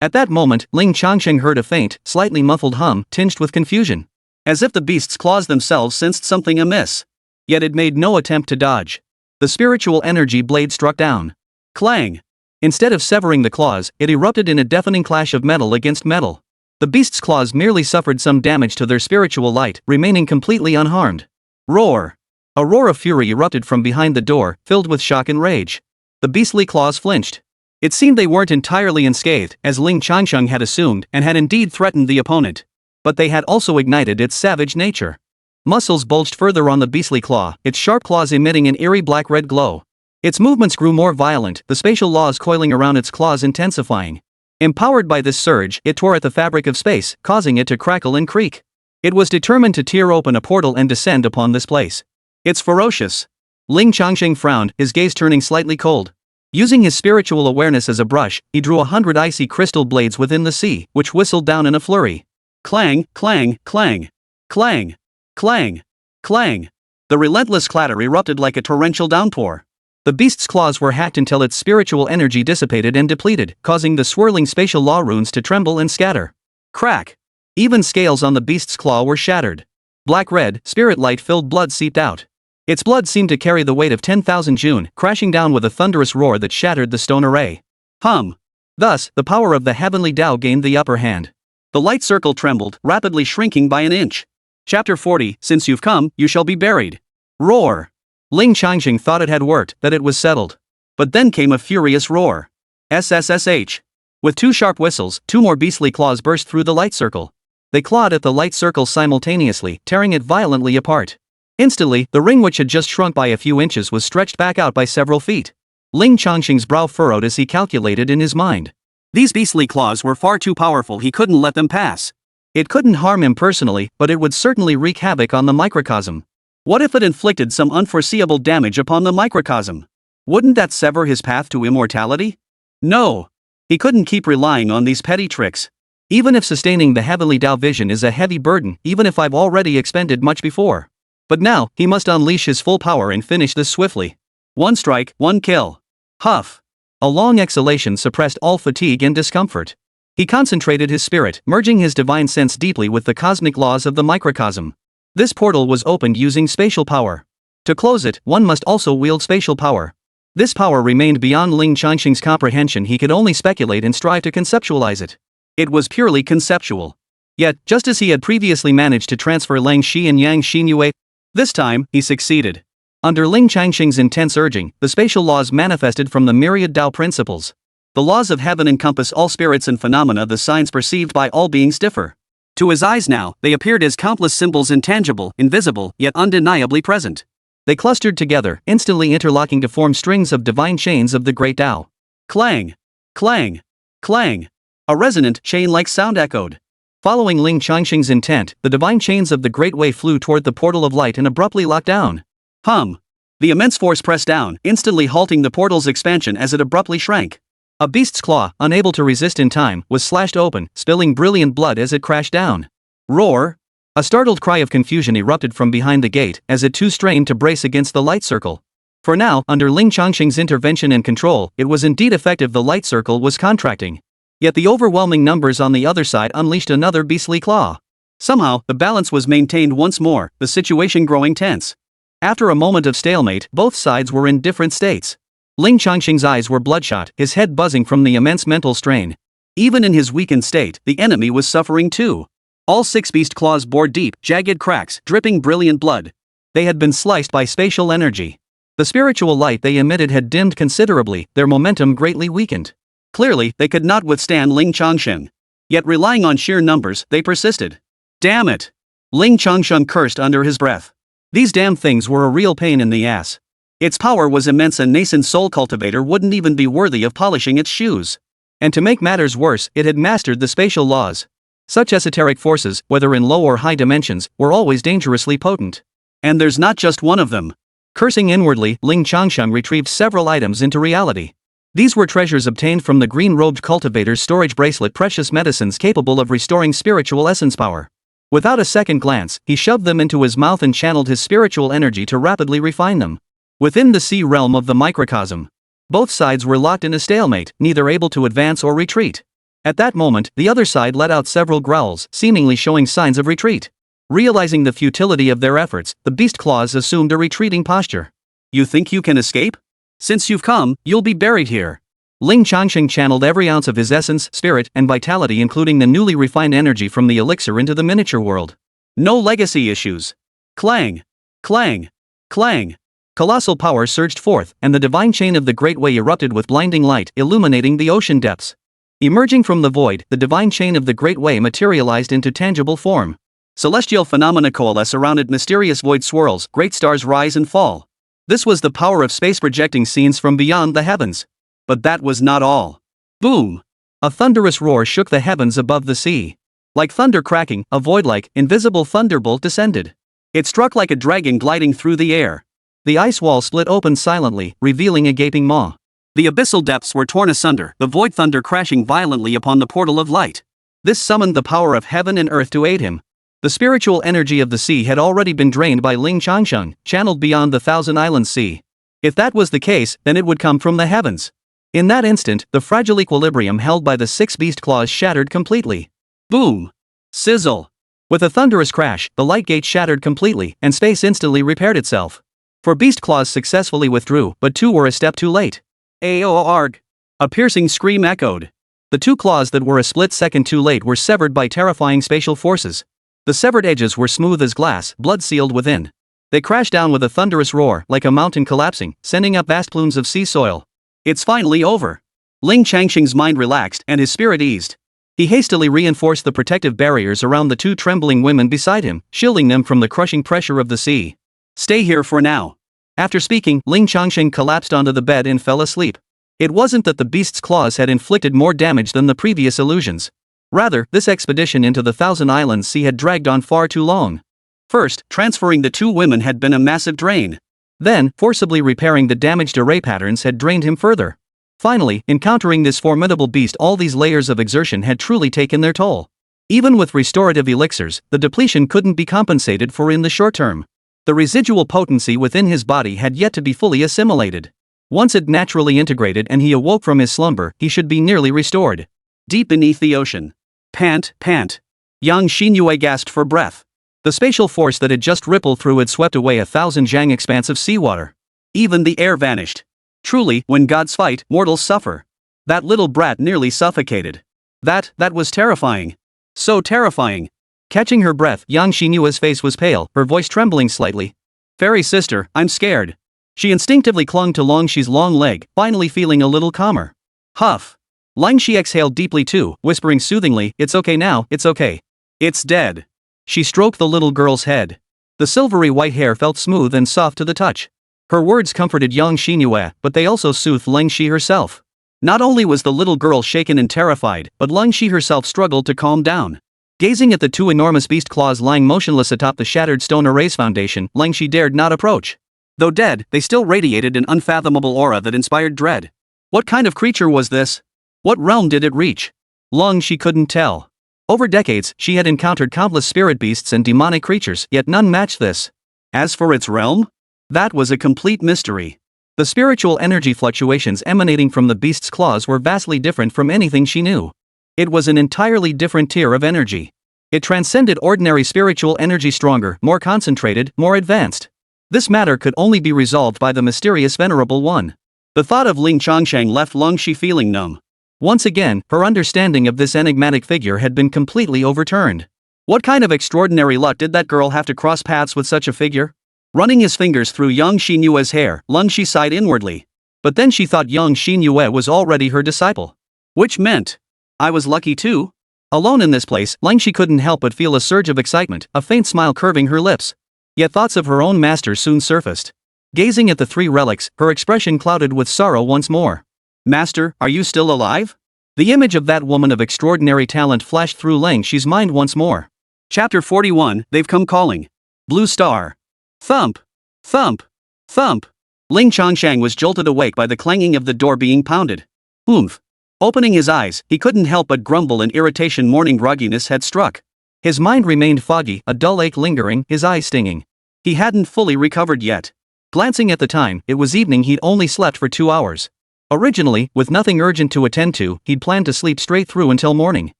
At that moment, Ling Changsheng heard a faint, slightly muffled hum, tinged with confusion. As if the beast's claws themselves sensed something amiss. Yet it made no attempt to dodge. The spiritual energy blade struck down. Clang! Instead of severing the claws, it erupted in a deafening clash of metal against metal. The beast's claws merely suffered some damage to their spiritual light, remaining completely unharmed. Roar! A roar of fury erupted from behind the door, filled with shock and rage. The beastly claws flinched. It seemed they weren't entirely unscathed, as Ling Changsheng had assumed, and had indeed threatened the opponent. But they had also ignited its savage nature. Muscles bulged further on the beastly claw, its sharp claws emitting an eerie black-red glow. Its movements grew more violent, the spatial laws coiling around its claws intensifying. Empowered by this surge, it tore at the fabric of space, causing it to crackle and creak. It was determined to tear open a portal and descend upon this place. It's ferocious. Ling Changsheng frowned, his gaze turning slightly cold. Using his spiritual awareness as a brush, he drew 100 icy crystal blades within the sea, which whistled down in a flurry. Clang, clang, clang. Clang. Clang. Clang. The relentless clatter erupted like a torrential downpour. The beast's claws were hacked until its spiritual energy dissipated and depleted, causing the swirling spatial law runes to tremble and scatter. Crack! Even scales on the beast's claw were shattered. Black-red, spirit light-filled blood seeped out. Its blood seemed to carry the weight of 10,000 June, crashing down with a thunderous roar that shattered the stone array. Thus, the power of the heavenly Tao gained the upper hand. The light circle trembled, rapidly shrinking by an inch. Chapter 40, Since you've come, you shall be buried. Roar! Ling Changsheng thought it had worked, that it was settled. But then came a furious roar. SSSH. With two sharp whistles, two more beastly claws burst through the light circle. They clawed at the light circle simultaneously, tearing it violently apart. Instantly, the ring which had just shrunk by a few inches was stretched back out by several feet. Ling Changsheng's brow furrowed as he calculated in his mind. These beastly claws were far too powerful, he couldn't let them pass. It couldn't harm him personally, but it would certainly wreak havoc on the microcosm. What if it inflicted some unforeseeable damage upon the microcosm? Wouldn't that sever his path to immortality? No. He couldn't keep relying on these petty tricks. Even if sustaining the heavenly Tao vision is a heavy burden, even if I've already expended much before. But now, he must unleash his full power and finish this swiftly. One strike, one kill. Huff. A long exhalation suppressed all fatigue and discomfort. He concentrated his spirit, merging his divine sense deeply with the cosmic laws of the microcosm. This portal was opened using spatial power. To close it, one must also wield spatial power. This power remained beyond Ling Changsheng's comprehension, he could only speculate and strive to conceptualize it. It was purely conceptual. Yet, just as he had previously managed to transfer Lang Shi and Yang Xinyue, this time, he succeeded. Under Ling Changsheng's intense urging, the spatial laws manifested from the myriad Tao principles. The laws of heaven encompass all spirits and phenomena, the signs perceived by all beings differ. To his eyes now, they appeared as countless symbols, intangible, invisible, yet undeniably present. They clustered together, instantly interlocking to form strings of divine chains of the great Tao. Clang! Clang! Clang! A resonant, chain-like sound echoed. Following Ling Changsheng's intent, the divine chains of the Great Way flew toward the portal of light and abruptly locked down. Hum! The immense force pressed down, instantly halting the portal's expansion as it abruptly shrank. A beast's claw, unable to resist in time, was slashed open, spilling brilliant blood as it crashed down. Roar! A startled cry of confusion erupted from behind the gate, as it too strained to brace against the light circle. For now, under Ling Changsheng's intervention and control, it was indeed effective, the light circle was contracting. Yet the overwhelming numbers on the other side unleashed another beastly claw. Somehow, the balance was maintained once more, the situation growing tense. After a moment of stalemate, both sides were in different states. Ling Changsheng's eyes were bloodshot, his head buzzing from the immense mental strain. Even in his weakened state, the enemy was suffering too. All six beast claws bore deep, jagged cracks, dripping brilliant blood. They had been sliced by spatial energy. The spiritual light they emitted had dimmed considerably, their momentum greatly weakened. Clearly, they could not withstand Ling Changsheng. Yet relying on sheer numbers, they persisted. Damn it! Ling Changsheng cursed under his breath. These damn things were a real pain in the ass. Its power was immense, a nascent soul cultivator wouldn't even be worthy of polishing its shoes. And to make matters worse, it had mastered the spatial laws. Such esoteric forces, whether in low or high dimensions, were always dangerously potent. And there's not just one of them. Cursing inwardly, Ling Changsheng retrieved several items into reality. These were treasures obtained from the green-robed cultivator's storage bracelet, precious medicines capable of restoring spiritual essence power. Without a second glance, he shoved them into his mouth and channeled his spiritual energy to rapidly refine them. Within the sea realm of the microcosm, both sides were locked in a stalemate, neither able to advance or retreat. At that moment, the other side let out several growls, seemingly showing signs of retreat. Realizing the futility of their efforts, the beast claws assumed a retreating posture. You think you can escape? Since you've come, you'll be buried here. Ling Changsheng channeled every ounce of his essence, spirit, and vitality, including the newly refined energy from the elixir, into the miniature world. No legacy issues. Clang! Clang! Clang! Colossal power surged forth, and the divine chain of the Great Way erupted with blinding light, illuminating the ocean depths. Emerging from the void, the divine chain of the Great Way materialized into tangible form. Celestial phenomena coalesce around it, mysterious void swirls, great stars rise and fall. This was the power of space projecting scenes from beyond the heavens. But that was not all. Boom! A thunderous roar shook the heavens above the sea. Like thunder cracking, a void-like, invisible thunderbolt descended. It struck like a dragon gliding through the air. The ice wall split open silently, revealing a gaping maw. The abyssal depths were torn asunder, the void thunder crashing violently upon the portal of light. This summoned the power of heaven and earth to aid him. The spiritual energy of the sea had already been drained by Ling Changsheng, channeled beyond the Thousand Islands Sea. If that was the case, then it would come from the heavens. In that instant, the fragile equilibrium held by the six beast claws shattered completely. Boom! Sizzle! With a thunderous crash, the light gate shattered completely, and space instantly repaired itself. For beast claws successfully withdrew, but two were a step too late. Aoarg! A piercing scream echoed. The two claws that were a split second too late were severed by terrifying spatial forces. The severed edges were smooth as glass, blood sealed within. They crashed down with a thunderous roar, like a mountain collapsing, sending up vast plumes of sea soil. It's finally over. Ling Changsheng's mind relaxed and his spirit eased. He hastily reinforced the protective barriers around the two trembling women beside him, shielding them from the crushing pressure of the sea. Stay here for now. After speaking, Ling Changsheng collapsed onto the bed and fell asleep. It wasn't that the beast's claws had inflicted more damage than the previous illusions. Rather, this expedition into the Thousand Islands Sea had dragged on far too long. First, transferring the two women had been a massive drain. Then, forcibly repairing the damaged array patterns had drained him further. Finally, encountering this formidable beast, all these layers of exertion had truly taken their toll. Even with restorative elixirs, the depletion couldn't be compensated for in the short term. The residual potency within his body had yet to be fully assimilated. Once it naturally integrated and he awoke from his slumber, he should be nearly restored. Deep beneath the ocean. Pant, pant. Young Xinyue gasped for breath. The spatial force that had just rippled through had swept away 1,000 jang expanse of seawater. Even the air vanished. Truly, when gods fight, mortals suffer. That little brat nearly suffocated. That was terrifying. So terrifying. Catching her breath, young Xinyue's face was pale, her voice trembling slightly. Fairy sister, I'm scared. She instinctively clung to Longxi's long leg, finally feeling a little calmer. Huff. Longxi exhaled deeply too, whispering soothingly, it's okay now, it's okay. It's dead. She stroked the little girl's head. The silvery white hair felt smooth and soft to the touch. Her words comforted young Xinyue, but they also soothed Longxi herself. Not only was the little girl shaken and terrified, but Longxi herself struggled to calm down. Gazing at the two enormous beast claws lying motionless atop the shattered stone array's foundation, Longxi dared not approach. Though dead, they still radiated an unfathomable aura that inspired dread. What kind of creature was this? What realm did it reach? Longxi couldn't tell. Over decades, she had encountered countless spirit beasts and demonic creatures, yet none matched this. As for its realm? That was a complete mystery. The spiritual energy fluctuations emanating from the beast's claws were vastly different from anything she knew. It was an entirely different tier of energy. It transcended ordinary spiritual energy, stronger, more concentrated, more advanced. This matter could only be resolved by the mysterious Venerable One. The thought of Ling Changsheng left Longxi feeling numb. Once again, her understanding of this enigmatic figure had been completely overturned. What kind of extraordinary luck did that girl have to cross paths with such a figure? Running his fingers through young Xinyue's hair, Longxi sighed inwardly. But then she thought young Xinyue was already her disciple. Which meant, I was lucky too? Alone in this place, Longxi couldn't help but feel a surge of excitement, a faint smile curving her lips. Yet thoughts of her own master soon surfaced. Gazing at the three relics, her expression clouded with sorrow once more. Master, are you still alive? The image of that woman of extraordinary talent flashed through Longxi's mind once more. Chapter 41, They've Come Calling. Blue Star. Thump. Thump. Thump. Ling Changsheng was jolted awake by the clanging of the door being pounded. Oomph. Opening his eyes, he couldn't help but grumble in irritation. Morning grogginess had struck. His mind remained foggy, a dull ache lingering, his eyes stinging. He hadn't fully recovered yet. Glancing at the time, it was evening. He'd only slept for 2 hours. Originally, with nothing urgent to attend to, he'd planned to sleep straight through until morning.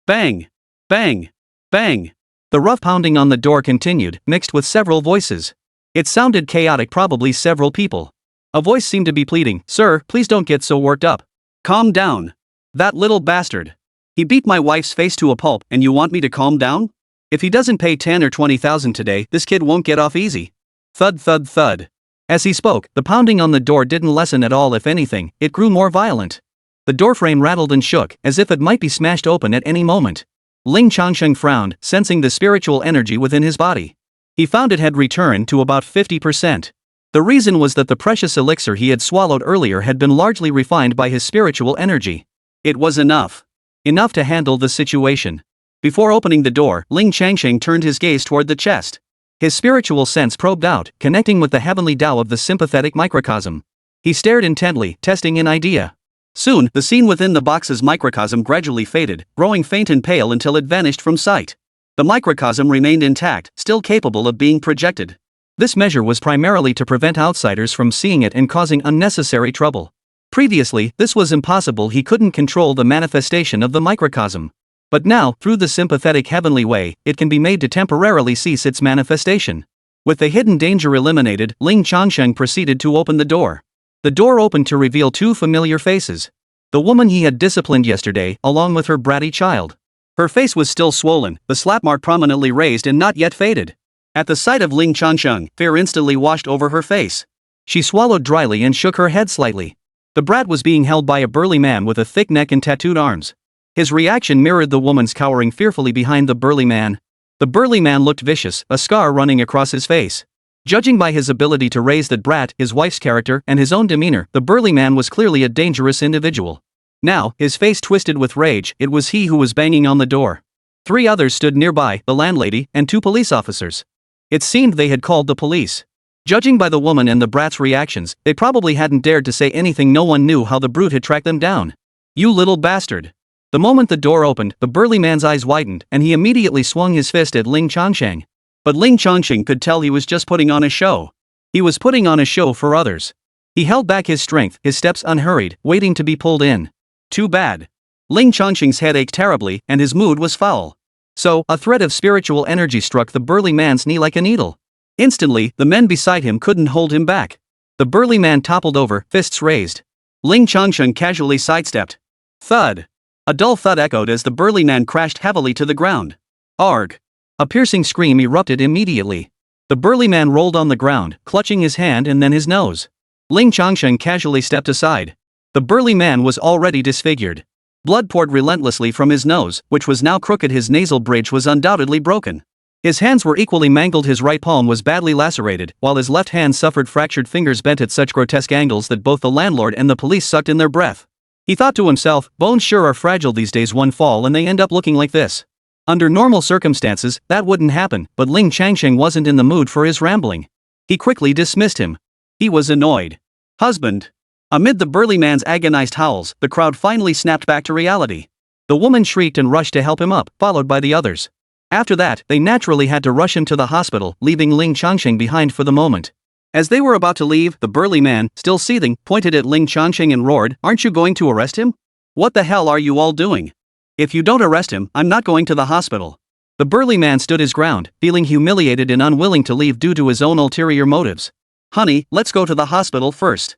Bang! Bang! Bang! The rough pounding on the door continued, mixed with several voices. It sounded chaotic, probably several people. A voice seemed to be pleading, "Sir, please don't get so worked up. Calm down. That little bastard. He beat my wife's face to a pulp, and you want me to calm down? If he doesn't pay 10 or 20,000 today, this kid won't get off easy." Thud thud thud. As he spoke, the pounding on the door didn't lessen at all. If anything, it grew more violent. The doorframe rattled and shook, as if it might be smashed open at any moment. Ling Changsheng frowned, sensing the spiritual energy within his body. He found it had returned to about 50%. The reason was that the precious elixir he had swallowed earlier had been largely refined by his spiritual energy. It was enough. Enough to handle the situation. Before opening the door, Ling Changsheng turned his gaze toward the chest. His spiritual sense probed out, connecting with the heavenly Tao of the sympathetic microcosm. He stared intently, testing an idea. Soon, the scene within the box's microcosm gradually faded, growing faint and pale until it vanished from sight. The microcosm remained intact, still capable of being projected. This measure was primarily to prevent outsiders from seeing it and causing unnecessary trouble. Previously, this was impossible. He couldn't control the manifestation of the microcosm. But now, through the sympathetic heavenly way, it can be made to temporarily cease its manifestation. With the hidden danger eliminated, Ling Changsheng proceeded to open the door. The door opened to reveal two familiar faces. The woman he had disciplined yesterday, along with her bratty child. Her face was still swollen, the slap mark prominently raised and not yet faded. At the sight of Ling Changsheng, fear instantly washed over her face. She swallowed dryly and shook her head slightly. The brat was being held by a burly man with a thick neck and tattooed arms. His reaction mirrored the woman's, cowering fearfully behind the burly man. The burly man looked vicious, a scar running across his face. Judging by his ability to raise the brat, his wife's character, and his own demeanor, the burly man was clearly a dangerous individual. Now, his face twisted with rage, it was he who was banging on the door. 3 others stood nearby, the landlady, and 2 police officers. It seemed they had called the police. Judging by the woman and the brat's reactions, they probably hadn't dared to say anything. No one knew how the brute had tracked them down. "You little bastard." The moment the door opened, the burly man's eyes widened, and he immediately swung his fist at Ling Changsheng. But Ling Changsheng could tell he was just putting on a show. He was putting on a show for others. He held back his strength, his steps unhurried, waiting to be pulled in. Too bad. Ling Changsheng's head ached terribly, and his mood was foul. So, a thread of spiritual energy struck the burly man's knee like a needle. Instantly, the men beside him couldn't hold him back. The burly man toppled over, fists raised. Ling Changsheng casually sidestepped. Thud. A dull thud echoed as the burly man crashed heavily to the ground. Arg. A piercing scream erupted immediately. The burly man rolled on the ground, clutching his hand and then his nose. Ling Changsheng casually stepped aside. The burly man was already disfigured. Blood poured relentlessly from his nose, which was now crooked. His nasal bridge was undoubtedly broken. His hands were equally mangled. His right palm was badly lacerated, while his left hand suffered fractured fingers bent at such grotesque angles that both the landlord and the police sucked in their breath. He thought to himself, bones sure are fragile these days. One fall and they end up looking like this. Under normal circumstances, that wouldn't happen, but Ling Changsheng wasn't in the mood for his rambling. He quickly dismissed him. He was annoyed. Husband. Amid the burly man's agonized howls, the crowd finally snapped back to reality. The woman shrieked and rushed to help him up, followed by the others. After that, they naturally had to rush him to the hospital, leaving Ling Changsheng behind for the moment. As they were about to leave, the burly man, still seething, pointed at Ling Changsheng and roared, "Aren't you going to arrest him? What the hell are you all doing? If you don't arrest him, I'm not going to the hospital." The burly man stood his ground, feeling humiliated and unwilling to leave due to his own ulterior motives. "Honey, let's go to the hospital first."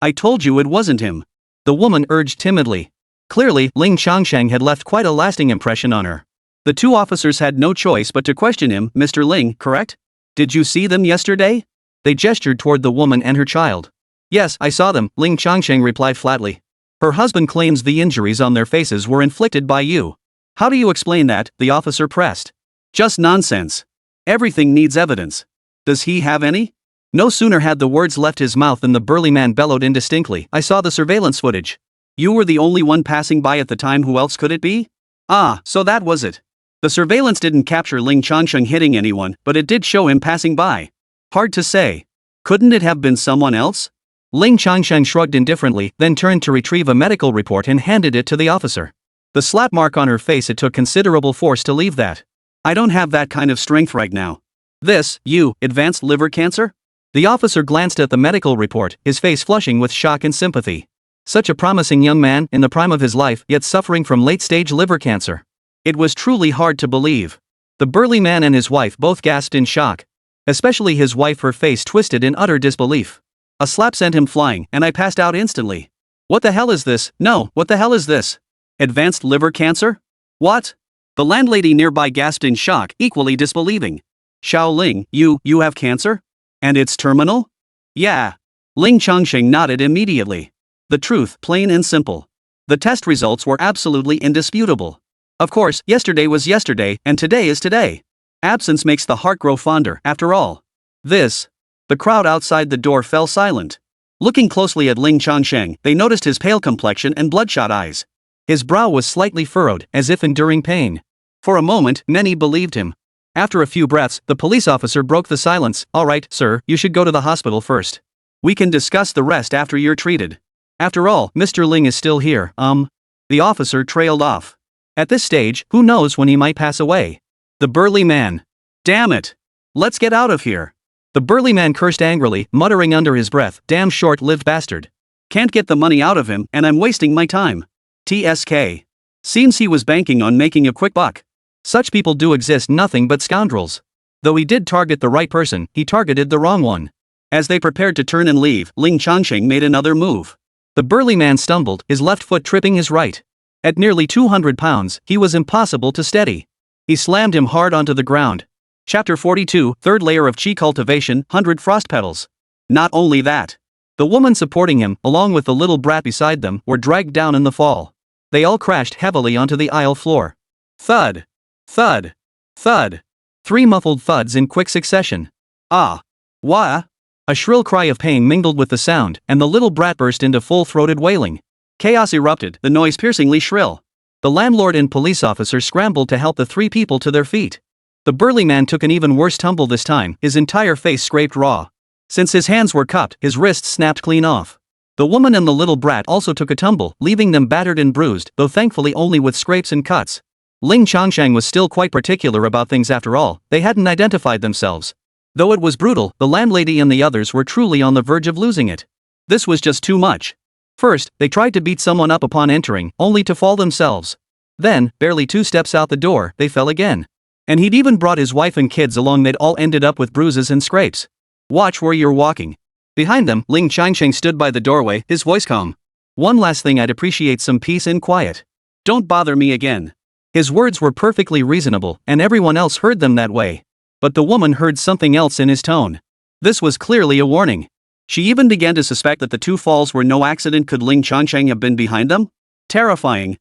I told you it wasn't him," the woman urged timidly. Clearly, Ling Changsheng had left quite a lasting impression on her. The 2 officers had no choice but to question him. "Mr. Ling, correct? Did you see them yesterday?" They gestured toward the woman and her child. "Yes, I saw them," Ling Changsheng replied flatly. "Her husband claims the injuries on their faces were inflicted by you." "How do you explain that?" the officer pressed. "Just nonsense. Everything needs evidence. Does he have any?" No sooner had the words left his mouth than the burly man bellowed indistinctly, "I saw the surveillance footage." "You were the only one passing by at the time. Who else could it be?" "Ah, so that was it. The surveillance didn't capture Ling Changsheng hitting anyone, but it did show him passing by. Hard to say. Couldn't it have been someone else?" Ling Changsheng shrugged indifferently, then turned to retrieve a medical report and handed it to the officer. The slap mark on her face, it took considerable force to leave that. "I don't have that kind of strength right now." "This, advanced liver cancer?" The officer glanced at the medical report, his face flushing with shock and sympathy. Such a promising young man, in the prime of his life, yet suffering from late-stage liver cancer. It was truly hard to believe. The burly man and his wife both gasped in shock. Especially his wife, her face twisted in utter disbelief. A slap sent him flying, and I passed out instantly. "What the hell is this? No, what the hell is this? Advanced liver cancer? What?" The landlady nearby gasped in shock, equally disbelieving. "Xiao Ling, you have cancer? And it's terminal?" "Yeah." Ling Changsheng nodded immediately. The truth, plain and simple. The test results were absolutely indisputable. Of course, yesterday was yesterday, and today is today. Absence makes the heart grow fonder, after all. The crowd outside the door fell silent. Looking closely at Ling Changsheng, they noticed his pale complexion and bloodshot eyes. His brow was slightly furrowed, as if enduring pain. For a moment, many believed him. After a few breaths, the police officer broke the silence. "All right, sir, you should go to the hospital first. We can discuss the rest after you're treated. After all, Mr. Ling is still here." The officer trailed off. At this stage, who knows when he might pass away? The burly man. "Damn it! Let's get out of here." The burly man cursed angrily, muttering under his breath, "Damn short-lived bastard. Can't get the money out of him, and I'm wasting my time. TSK. Seems he was banking on making a quick buck. Such people do exist, nothing but scoundrels. Though he did target the right person, he targeted the wrong one." As they prepared to turn and leave, Ling Changsheng made another move. The burly man stumbled, his left foot tripping his right. At nearly 200 pounds, he was impossible to steady. He slammed him hard onto the ground. Chapter 42, Third Layer of Qi Cultivation, 100 Frost Petals. Not only that. The woman supporting him, along with the little brat beside them, were dragged down in the fall. They all crashed heavily onto the aisle floor. Thud. Thud. Thud. 3 muffled thuds in quick succession. Ah. Wah. A shrill cry of pain mingled with the sound, and the little brat burst into full-throated wailing. Chaos erupted, the noise piercingly shrill. The landlord and police officer scrambled to help the 3 people to their feet. The burly man took an even worse tumble this time, his entire face scraped raw. Since his hands were cupped, his wrists snapped clean off. The woman and the little brat also took a tumble, leaving them battered and bruised, though thankfully only with scrapes and cuts. Ling Changsheng was still quite particular about things after all, they hadn't identified themselves. Though it was brutal, the landlady and the others were truly on the verge of losing it. This was just too much. First, they tried to beat someone up upon entering, only to fall themselves. Then, barely 2 steps out the door, they fell again. And he'd even brought his wife and kids along. They'd all ended up with bruises and scrapes. Watch where you're walking. Behind them, Ling Changsheng stood by the doorway, his voice calm. One last thing, I'd appreciate some peace and quiet. Don't bother me again. His words were perfectly reasonable, and everyone else heard them that way. But the woman heard something else in his tone. This was clearly a warning. She even began to suspect that the 2 falls were no accident. Could Ling Changsheng have been behind them? Terrifying.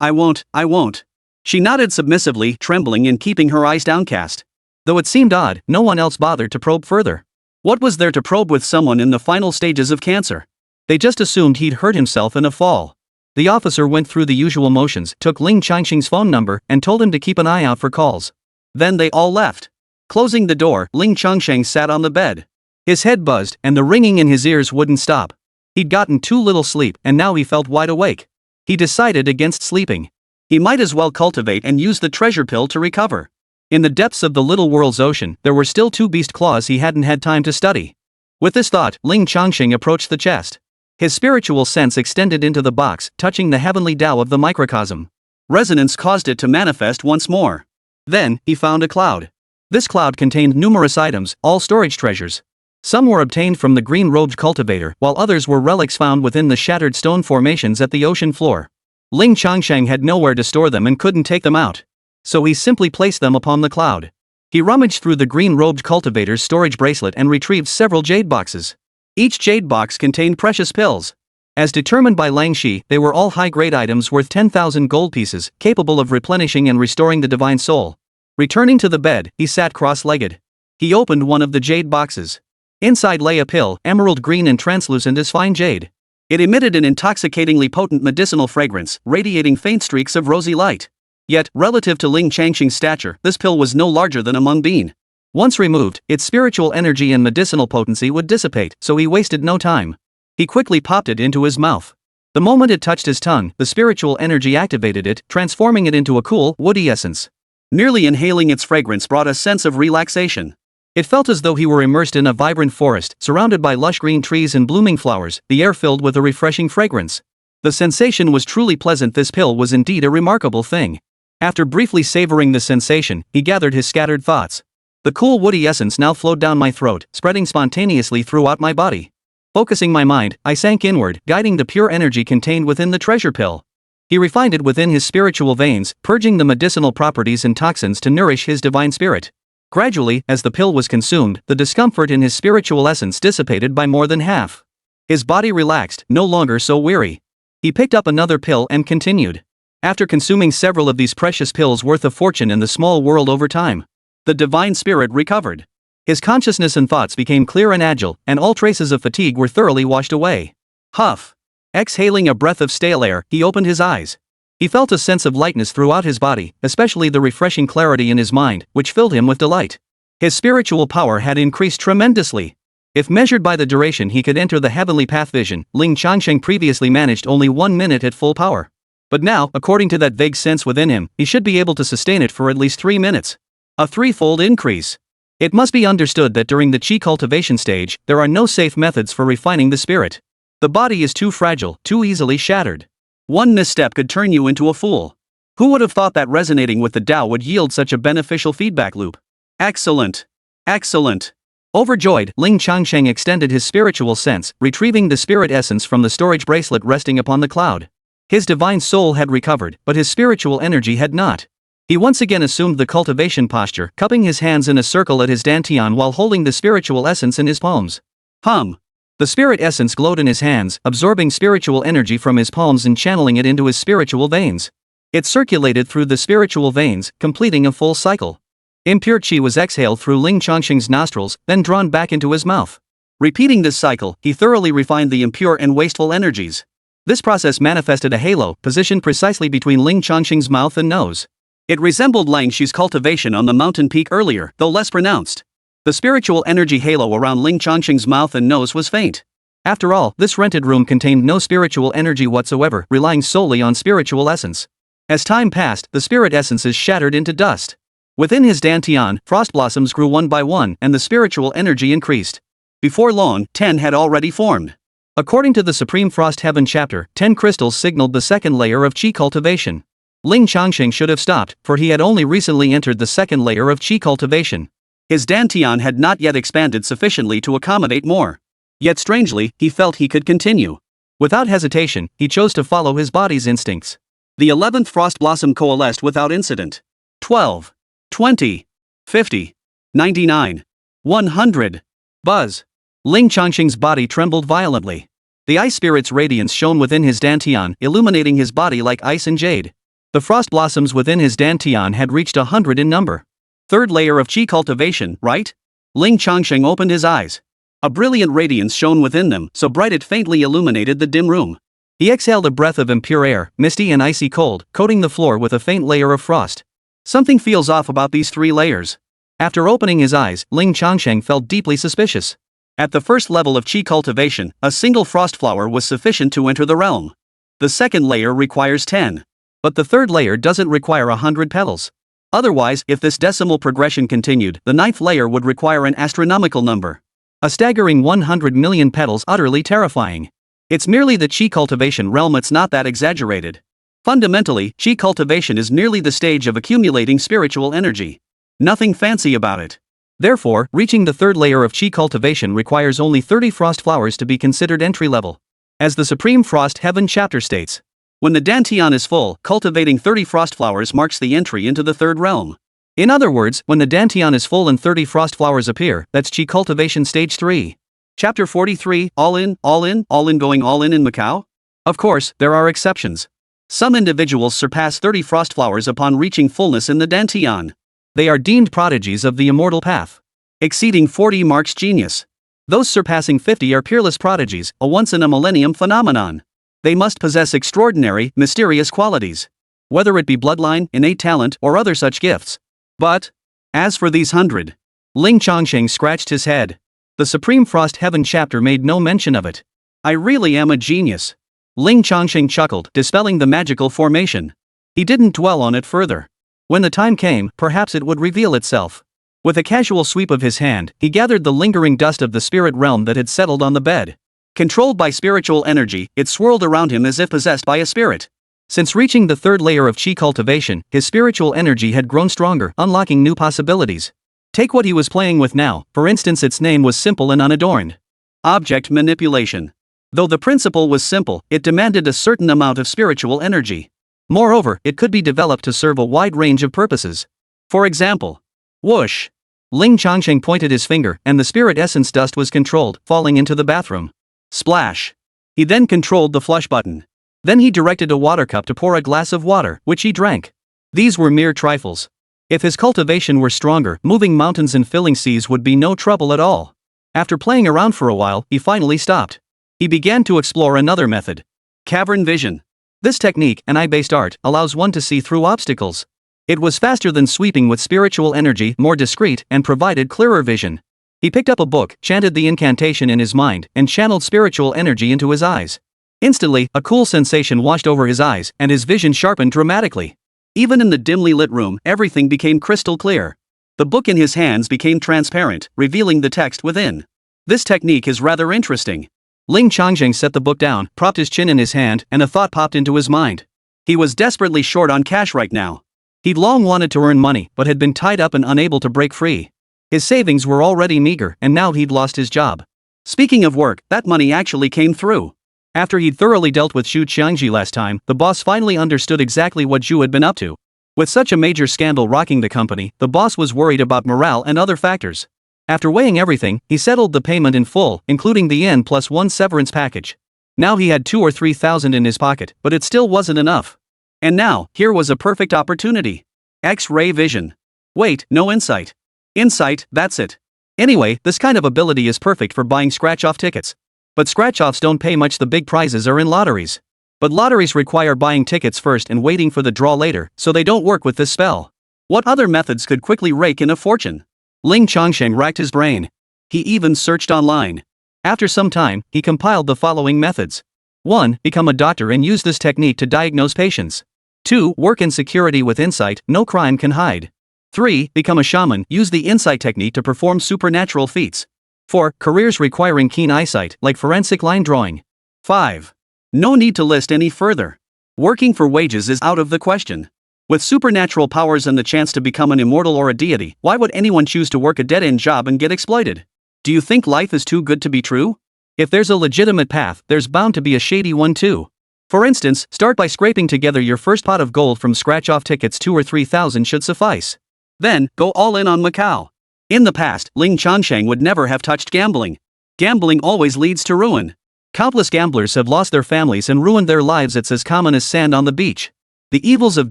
I won't. She nodded submissively, trembling and keeping her eyes downcast. Though it seemed odd, no one else bothered to probe further. What was there to probe with someone in the final stages of cancer? They just assumed he'd hurt himself in a fall. The officer went through the usual motions, took Ling Changsheng's phone number, and told him to keep an eye out for calls. Then they all left. Closing the door, Ling Changsheng sat on the bed. His head buzzed, and the ringing in his ears wouldn't stop. He'd gotten too little sleep, and now he felt wide awake. He decided against sleeping. He might as well cultivate and use the treasure pill to recover. In the depths of the little world's ocean, there were still 2 beast claws he hadn't had time to study. With this thought, Ling Changsheng approached the chest. His spiritual sense extended into the box, touching the heavenly Tao of the microcosm. Resonance caused it to manifest once more. Then, he found a cloud. This cloud contained numerous items, all storage treasures. Some were obtained from the green-robed cultivator, while others were relics found within the shattered stone formations at the ocean floor. Ling Changsheng had nowhere to store them and couldn't take them out. So he simply placed them upon the cloud. He rummaged through the green-robed cultivator's storage bracelet and retrieved several jade boxes. Each jade box contained precious pills. As determined by Lang Shi, they were all high-grade items worth 10,000 gold pieces, capable of replenishing and restoring the divine soul. Returning to the bed, he sat cross-legged. He opened one of the jade boxes. Inside lay a pill, emerald green and translucent as fine jade. It emitted an intoxicatingly potent medicinal fragrance, radiating faint streaks of rosy light. Yet, relative to Ling Changsheng's stature, this pill was no larger than a mung bean. Once removed, its spiritual energy and medicinal potency would dissipate, so he wasted no time. He quickly popped it into his mouth. The moment it touched his tongue, the spiritual energy activated it, transforming it into a cool, woody essence. Merely inhaling its fragrance brought a sense of relaxation. It felt as though he were immersed in a vibrant forest, surrounded by lush green trees and blooming flowers, the air filled with a refreshing fragrance. The sensation was truly pleasant. This pill was indeed a remarkable thing. After briefly savoring the sensation, he gathered his scattered thoughts. The cool woody essence now flowed down my throat, spreading spontaneously throughout my body. Focusing my mind, I sank inward, guiding the pure energy contained within the treasure pill. He refined it within his spiritual veins, purging the medicinal properties and toxins to nourish his divine spirit. Gradually, as the pill was consumed, the discomfort in his spiritual essence dissipated by more than half. His body relaxed, no longer so weary. He picked up another pill and continued. After consuming several of these precious pills worth a fortune in the small world over time, the divine spirit recovered. His consciousness and thoughts became clear and agile, and all traces of fatigue were thoroughly washed away. Huff. Exhaling a breath of stale air, he opened his eyes. He felt a sense of lightness throughout his body, especially the refreshing clarity in his mind, which filled him with delight. His spiritual power had increased tremendously. If measured by the duration he could enter the heavenly path vision, Ling Changsheng previously managed only 1 minute at full power. But now, according to that vague sense within him, he should be able to sustain it for at least 3 minutes. A 3-fold increase. It must be understood that during the Qi cultivation stage, there are no safe methods for refining the spirit. The body is too fragile, too easily shattered. One misstep could turn you into a fool. Who would have thought that resonating with the Tao would yield such a beneficial feedback loop? Excellent. Excellent. Overjoyed, Ling Changsheng extended his spiritual sense, retrieving the spirit essence from the storage bracelet resting upon the cloud. His divine soul had recovered, but his spiritual energy had not. He once again assumed the cultivation posture, cupping his hands in a circle at his dantian while holding the spiritual essence in his palms. The spirit essence glowed in his hands, absorbing spiritual energy from his palms and channeling it into his spiritual veins. It circulated through the spiritual veins, completing a full cycle. Impure chi was exhaled through Ling Changsheng's nostrils, then drawn back into his mouth. Repeating this cycle, he thoroughly refined the impure and wasteful energies. This process manifested a halo, positioned precisely between Ling Changsheng's mouth and nose. It resembled Lang Shi's cultivation on the mountain peak earlier, though less pronounced. The spiritual energy halo around Ling Changsheng's mouth and nose was faint. After all, this rented room contained no spiritual energy whatsoever, relying solely on spiritual essence. As time passed, the spirit essences shattered into dust. Within his dantian, frost blossoms grew one by one, and the spiritual energy increased. Before long, 10 had already formed. According to the Supreme Frost Heaven chapter, 10 crystals signaled the second layer of chi cultivation. Ling Changsheng should have stopped, for he had only recently entered the second layer of chi cultivation. His dantian had not yet expanded sufficiently to accommodate more. Yet strangely, he felt he could continue. Without hesitation, he chose to follow his body's instincts. The 11th frost blossom coalesced without incident. 12. 20. 50. 99. 100. Buzz. Ling Changsheng's body trembled violently. The ice spirit's radiance shone within his dantian, illuminating his body like ice and jade. The frost blossoms within his dantian had reached 100 in number. Third layer of chi cultivation, right? Ling Changsheng opened his eyes. A brilliant radiance shone within them, so bright it faintly illuminated the dim room. He exhaled a breath of impure air, misty and icy cold, coating the floor with a faint layer of frost. Something feels off about these 3 layers. After opening his eyes, Ling Changsheng felt deeply suspicious. At the first level of chi cultivation, a single frost flower was sufficient to enter the realm. The second layer requires 10. But the third layer doesn't require 100 petals. Otherwise, if this decimal progression continued, the 9th layer would require an astronomical number. A staggering 100 million petals, utterly terrifying. It's merely the chi cultivation realm, it's not that exaggerated. Fundamentally, chi cultivation is merely the stage of accumulating spiritual energy. Nothing fancy about it. Therefore, reaching the third layer of chi cultivation requires only 30 frost flowers to be considered entry level. As the Supreme Frost Heaven chapter states, when the dantian is full, cultivating 30 frost flowers marks the entry into the third realm. In other words, when the dantian is full and 30 frost flowers appear, that's chi cultivation stage 3. Chapter 43, all in going all in Macau? Of course, there are exceptions. Some individuals surpass 30 frost flowers upon reaching fullness in the dantian. They are deemed prodigies of the immortal path. Exceeding 40 marks genius. Those surpassing 50 are peerless prodigies, a once-in-a-millennium phenomenon. They must possess extraordinary, mysterious qualities. Whether it be bloodline, innate talent, or other such gifts. But, as for these 100, Ling Changsheng scratched his head. The Supreme Frost Heaven chapter made no mention of it. I really am a genius. Ling Changsheng chuckled, dispelling the magical formation. He didn't dwell on it further. When the time came, perhaps it would reveal itself. With a casual sweep of his hand, he gathered the lingering dust of the spirit realm that had settled on the bed. Controlled by spiritual energy, it swirled around him as if possessed by a spirit. Since reaching the third layer of chi cultivation, his spiritual energy had grown stronger, unlocking new possibilities. Take what he was playing with now, for instance, its name was simple and unadorned. Object manipulation. Though the principle was simple, it demanded a certain amount of spiritual energy. Moreover, it could be developed to serve a wide range of purposes. For example, whoosh. Ling Changsheng pointed his finger, and the spirit essence dust was controlled, falling into the bathroom. Splash. He then controlled the flush button. Then he directed a water cup to pour a glass of water, which he drank. These were mere trifles. If his cultivation were stronger, moving mountains and filling seas would be no trouble at all. After playing around for a while, he finally stopped. He began to explore another method. Cavern vision. This technique, an eye-based art, allows one to see through obstacles. It was faster than sweeping with spiritual energy, more discreet, and provided clearer vision. He picked up a book, chanted the incantation in his mind, and channeled spiritual energy into his eyes. Instantly, a cool sensation washed over his eyes, and his vision sharpened dramatically. Even in the dimly lit room, everything became crystal clear. The book in his hands became transparent, revealing the text within. This technique is rather interesting. Ling Changsheng set the book down, propped his chin in his hand, and a thought popped into his mind. He was desperately short on cash right now. He'd long wanted to earn money, but had been tied up and unable to break free. His savings were already meager, and now he'd lost his job. Speaking of work, that money actually came through. After he'd thoroughly dealt with Xu Xiangji last time, the boss finally understood exactly what Zhu had been up to. With such a major scandal rocking the company, the boss was worried about morale and other factors. After weighing everything, he settled the payment in full, including the N+1 severance package. Now he had 2 or 3,000 in his pocket, but it still wasn't enough. And now, here was a perfect opportunity. X-ray vision. Wait, no insight. Insight, that's it. Anyway, this kind of ability is perfect for buying scratch-off tickets. But scratch-offs don't pay much, the big prizes are in lotteries. But lotteries require buying tickets first and waiting for the draw later, so they don't work with this spell. What other methods could quickly rake in a fortune? Ling Changsheng racked his brain. He even searched online. After some time, he compiled the following methods. 1. Become a doctor and use this technique to diagnose patients. 2. Work in security with insight, no crime can hide. 3. Become a shaman, use the insight technique to perform supernatural feats. 4. Careers requiring keen eyesight, like forensic line drawing. 5. No need to list any further. Working for wages is out of the question. With supernatural powers and the chance to become an immortal or a deity, why would anyone choose to work a dead-end job and get exploited? Do you think life is too good to be true? If there's a legitimate path, there's bound to be a shady one too. For instance, start by scraping together your first pot of gold from scratch-off tickets. 2 or 3,000 should suffice. Then, go all in on Macau. In the past, Ling Changsheng would never have touched gambling. Gambling always leads to ruin. Countless gamblers have lost their families and ruined their lives. It's as common as sand on the beach. The evils of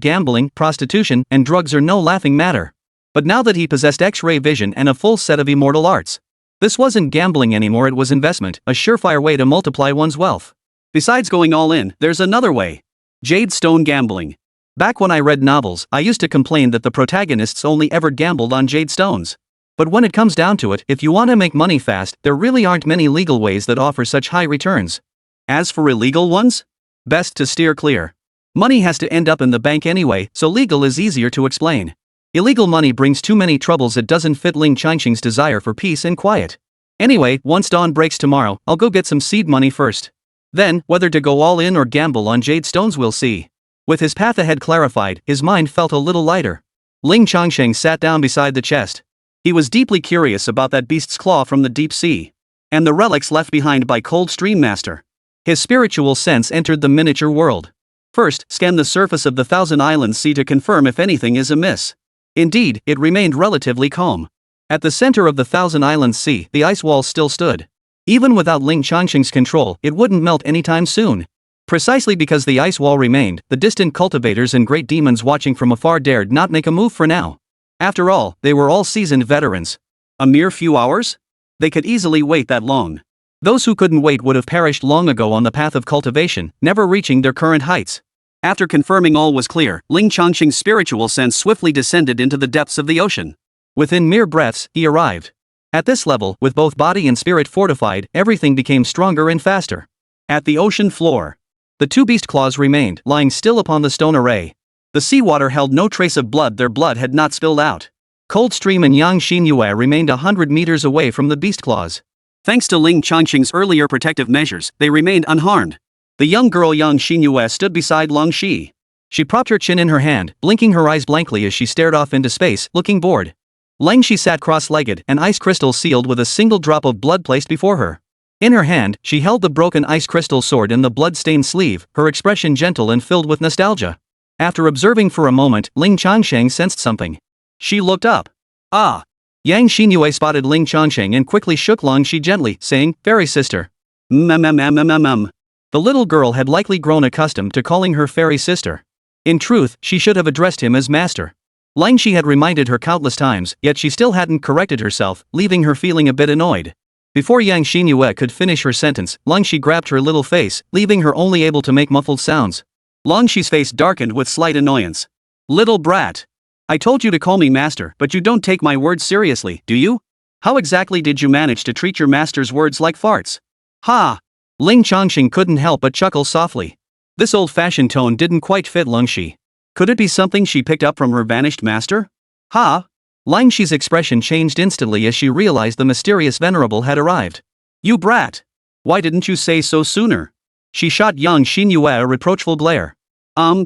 gambling, prostitution, and drugs are no laughing matter. But now that he possessed X-ray vision and a full set of immortal arts, this wasn't gambling anymore, it was investment, a surefire way to multiply one's wealth. Besides going all in, there's another way. Jade stone gambling. Back when I read novels, I used to complain that the protagonists only ever gambled on jade stones. But when it comes down to it, if you want to make money fast, there really aren't many legal ways that offer such high returns. As for illegal ones? Best to steer clear. Money has to end up in the bank anyway, so legal is easier to explain. Illegal money brings too many troubles. It doesn't fit Ling Changsheng's desire for peace and quiet. Anyway, once dawn breaks tomorrow, I'll go get some seed money first. Then, whether to go all in or gamble on jade stones we'll see. With his path ahead clarified, his mind felt a little lighter. Ling Changsheng sat down beside the chest. He was deeply curious about that beast's claw from the deep sea, and the relics left behind by Cold Stream Master. His spiritual sense entered the miniature world. First, scan the surface of the Thousand Islands Sea to confirm if anything is amiss. Indeed, it remained relatively calm. At the center of the Thousand Islands Sea, the ice wall still stood. Even without Ling Changsheng's control, it wouldn't melt anytime soon. Precisely because the ice wall remained, the distant cultivators and great demons watching from afar dared not make a move for now. After all, they were all seasoned veterans. A mere few hours? They could easily wait that long. Those who couldn't wait would have perished long ago on the path of cultivation, never reaching their current heights. After confirming all was clear, Ling Changsheng's spiritual sense swiftly descended into the depths of the ocean. Within mere breaths, he arrived. At this level, with both body and spirit fortified, everything became stronger and faster. At the ocean floor, the 2 beast claws remained, lying still upon the stone array. The seawater held no trace of blood, their blood had not spilled out. Cold Stream and young Xinyue remained 100 meters away from the beast claws. Thanks to Ling Changsheng's earlier protective measures, they remained unharmed. The young girl young Xinyue stood beside Long Shi. She propped her chin in her hand, blinking her eyes blankly as she stared off into space, looking bored. Lang Shi sat cross-legged, an ice crystal sealed with a single drop of blood placed before her. In her hand, she held the broken ice crystal sword in the blood-stained sleeve, her expression gentle and filled with nostalgia. After observing for a moment, Ling Changsheng sensed something. She looked up. Ah! Yang Xinyue spotted Ling Changsheng and quickly shook Long Shi gently, saying, "Fairy sister." The little girl had likely grown accustomed to calling her fairy sister. In truth, she should have addressed him as master. Lang Shi had reminded her countless times, yet she still hadn't corrected herself, leaving her feeling a bit annoyed. Before Yang Xinyue could finish her sentence, Lang Shi grabbed her little face, leaving her only able to make muffled sounds. Lang Shi's face darkened with slight annoyance. "Little brat. I told you to call me master, but you don't take my words seriously, do you? How exactly did you manage to treat your master's words like farts?" "Ha!" Ling Changsheng couldn't help but chuckle softly. This old-fashioned tone didn't quite fit Lang Shi. Could it be something she picked up from her vanished master? "Ha!" Lang Shi's expression changed instantly as she realized the mysterious venerable had arrived. "You brat! Why didn't you say so sooner?" She shot young Xinyue a reproachful glare.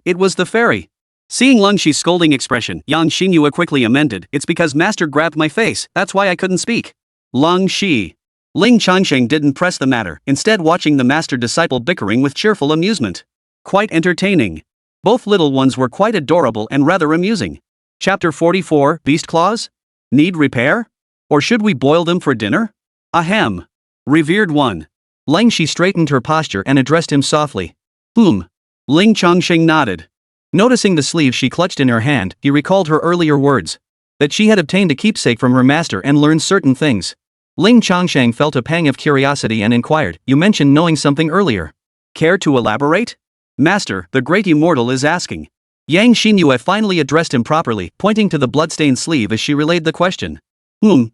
It was the fairy." Seeing Lang Shi's scolding expression, young Xinyue quickly amended, "It's because master grabbed my face, that's why I couldn't speak." Lang Shi. Ling Changsheng didn't press the matter, instead watching the master-disciple bickering with cheerful amusement. Quite entertaining. Both little ones were quite adorable and rather amusing. Chapter 44, Beast Claws? Need repair? Or should we boil them for dinner? Ahem. Revered one. Ling Shi straightened her posture and addressed him softly. Ling Changsheng nodded. Noticing the sleeve she clutched in her hand, he recalled her earlier words. That she had obtained a keepsake from her master and learned certain things. Ling Changsheng felt a pang of curiosity and inquired, "You mentioned knowing something earlier. Care to elaborate?" "Master, the great immortal is asking." Yang Xinyue finally addressed him properly, pointing to the bloodstained sleeve as she relayed the question.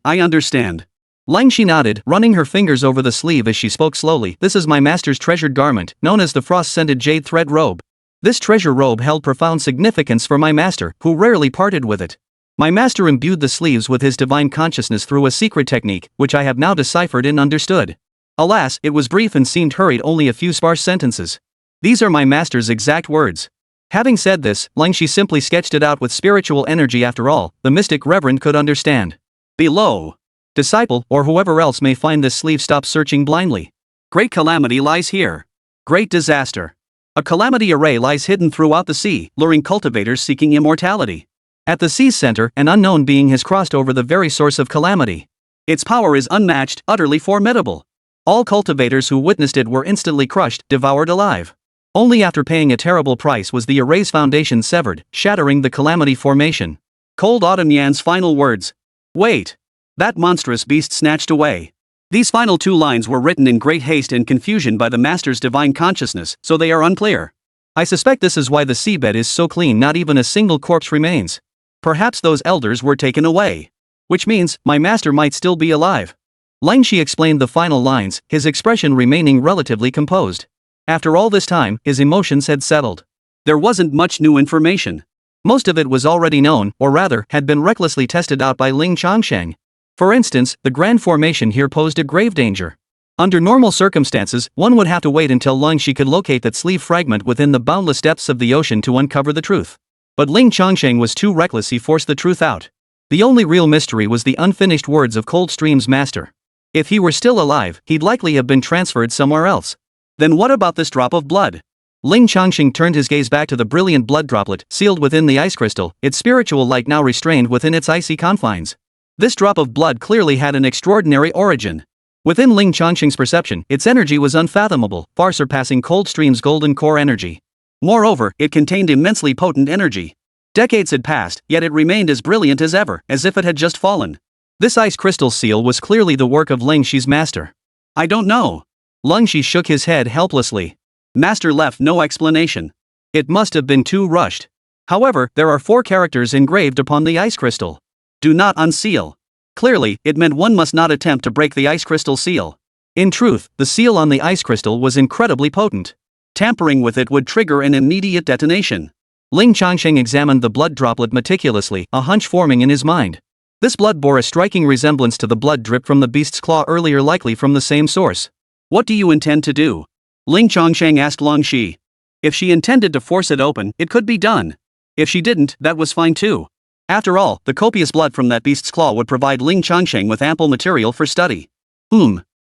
I understand." Ling Shi nodded, running her fingers over the sleeve as she spoke slowly. "This is my master's treasured garment, known as the frost-scented jade thread robe. This treasure robe held profound significance for my master, who rarely parted with it. My master imbued the sleeves with his divine consciousness through a secret technique, which I have now deciphered and understood. Alas, it was brief and seemed hurried, only a few sparse sentences. These are my master's exact words." Having said this, Ling Shi simply sketched it out with spiritual energy. After all, the mystic reverend could understand. Below. Disciple, or whoever else may find this sleeve, stop searching blindly. Great calamity lies here. Great disaster. A calamity array lies hidden throughout the sea, luring cultivators seeking immortality. At the sea's center, an unknown being has crossed over the very source of calamity. Its power is unmatched, utterly formidable. All cultivators who witnessed it were instantly crushed, devoured alive. Only after paying a terrible price was the array's foundation severed, shattering the calamity formation. Cold Autumn Yan's final words. Wait. That monstrous beast snatched away. These final two lines were written in great haste and confusion by the master's divine consciousness, so they are unclear. I suspect this is why the seabed is so clean, not even a single corpse remains. Perhaps those elders were taken away. Which means, my master might still be alive. Ling Shi explained the final lines, his expression remaining relatively composed. After all this time, his emotions had settled. There wasn't much new information. Most of it was already known, or rather, had been recklessly tested out by Ling Changsheng. For instance, the grand formation here posed a grave danger. Under normal circumstances, one would have to wait until Ling Shi could locate that sleeve fragment within the boundless depths of the ocean to uncover the truth. But Ling Changsheng was too reckless. He forced the truth out. The only real mystery was the unfinished words of Coldstream's master. If he were still alive, he'd likely have been transferred somewhere else. Then what about this drop of blood? Ling Changsheng turned his gaze back to the brilliant blood droplet, sealed within the ice crystal, its spiritual light now restrained within its icy confines. This drop of blood clearly had an extraordinary origin. Within Ling Changsheng's perception, its energy was unfathomable, far surpassing Coldstream's golden core energy. Moreover, it contained immensely potent energy. Decades had passed, yet it remained as brilliant as ever, as if it had just fallen. This ice crystal seal was clearly the work of Ling Shi's master. I don't know. Ling Shi shook his head helplessly. Master left no explanation. It must have been too rushed. However, there are 4 characters engraved upon the ice crystal. Do not unseal. Clearly, it meant one must not attempt to break the ice crystal seal. In truth, the seal on the ice crystal was incredibly potent. Tampering with it would trigger an immediate detonation. Ling Changsheng examined the blood droplet meticulously, a hunch forming in his mind. This blood bore a striking resemblance to the blood dripped from the beast's claw earlier, likely from the same source. What do you intend to do? Ling Changsheng asked Ling Shi. If she intended to force it open, it could be done. If she didn't, that was fine too. After all, the copious blood from that beast's claw would provide Ling Changsheng with ample material for study.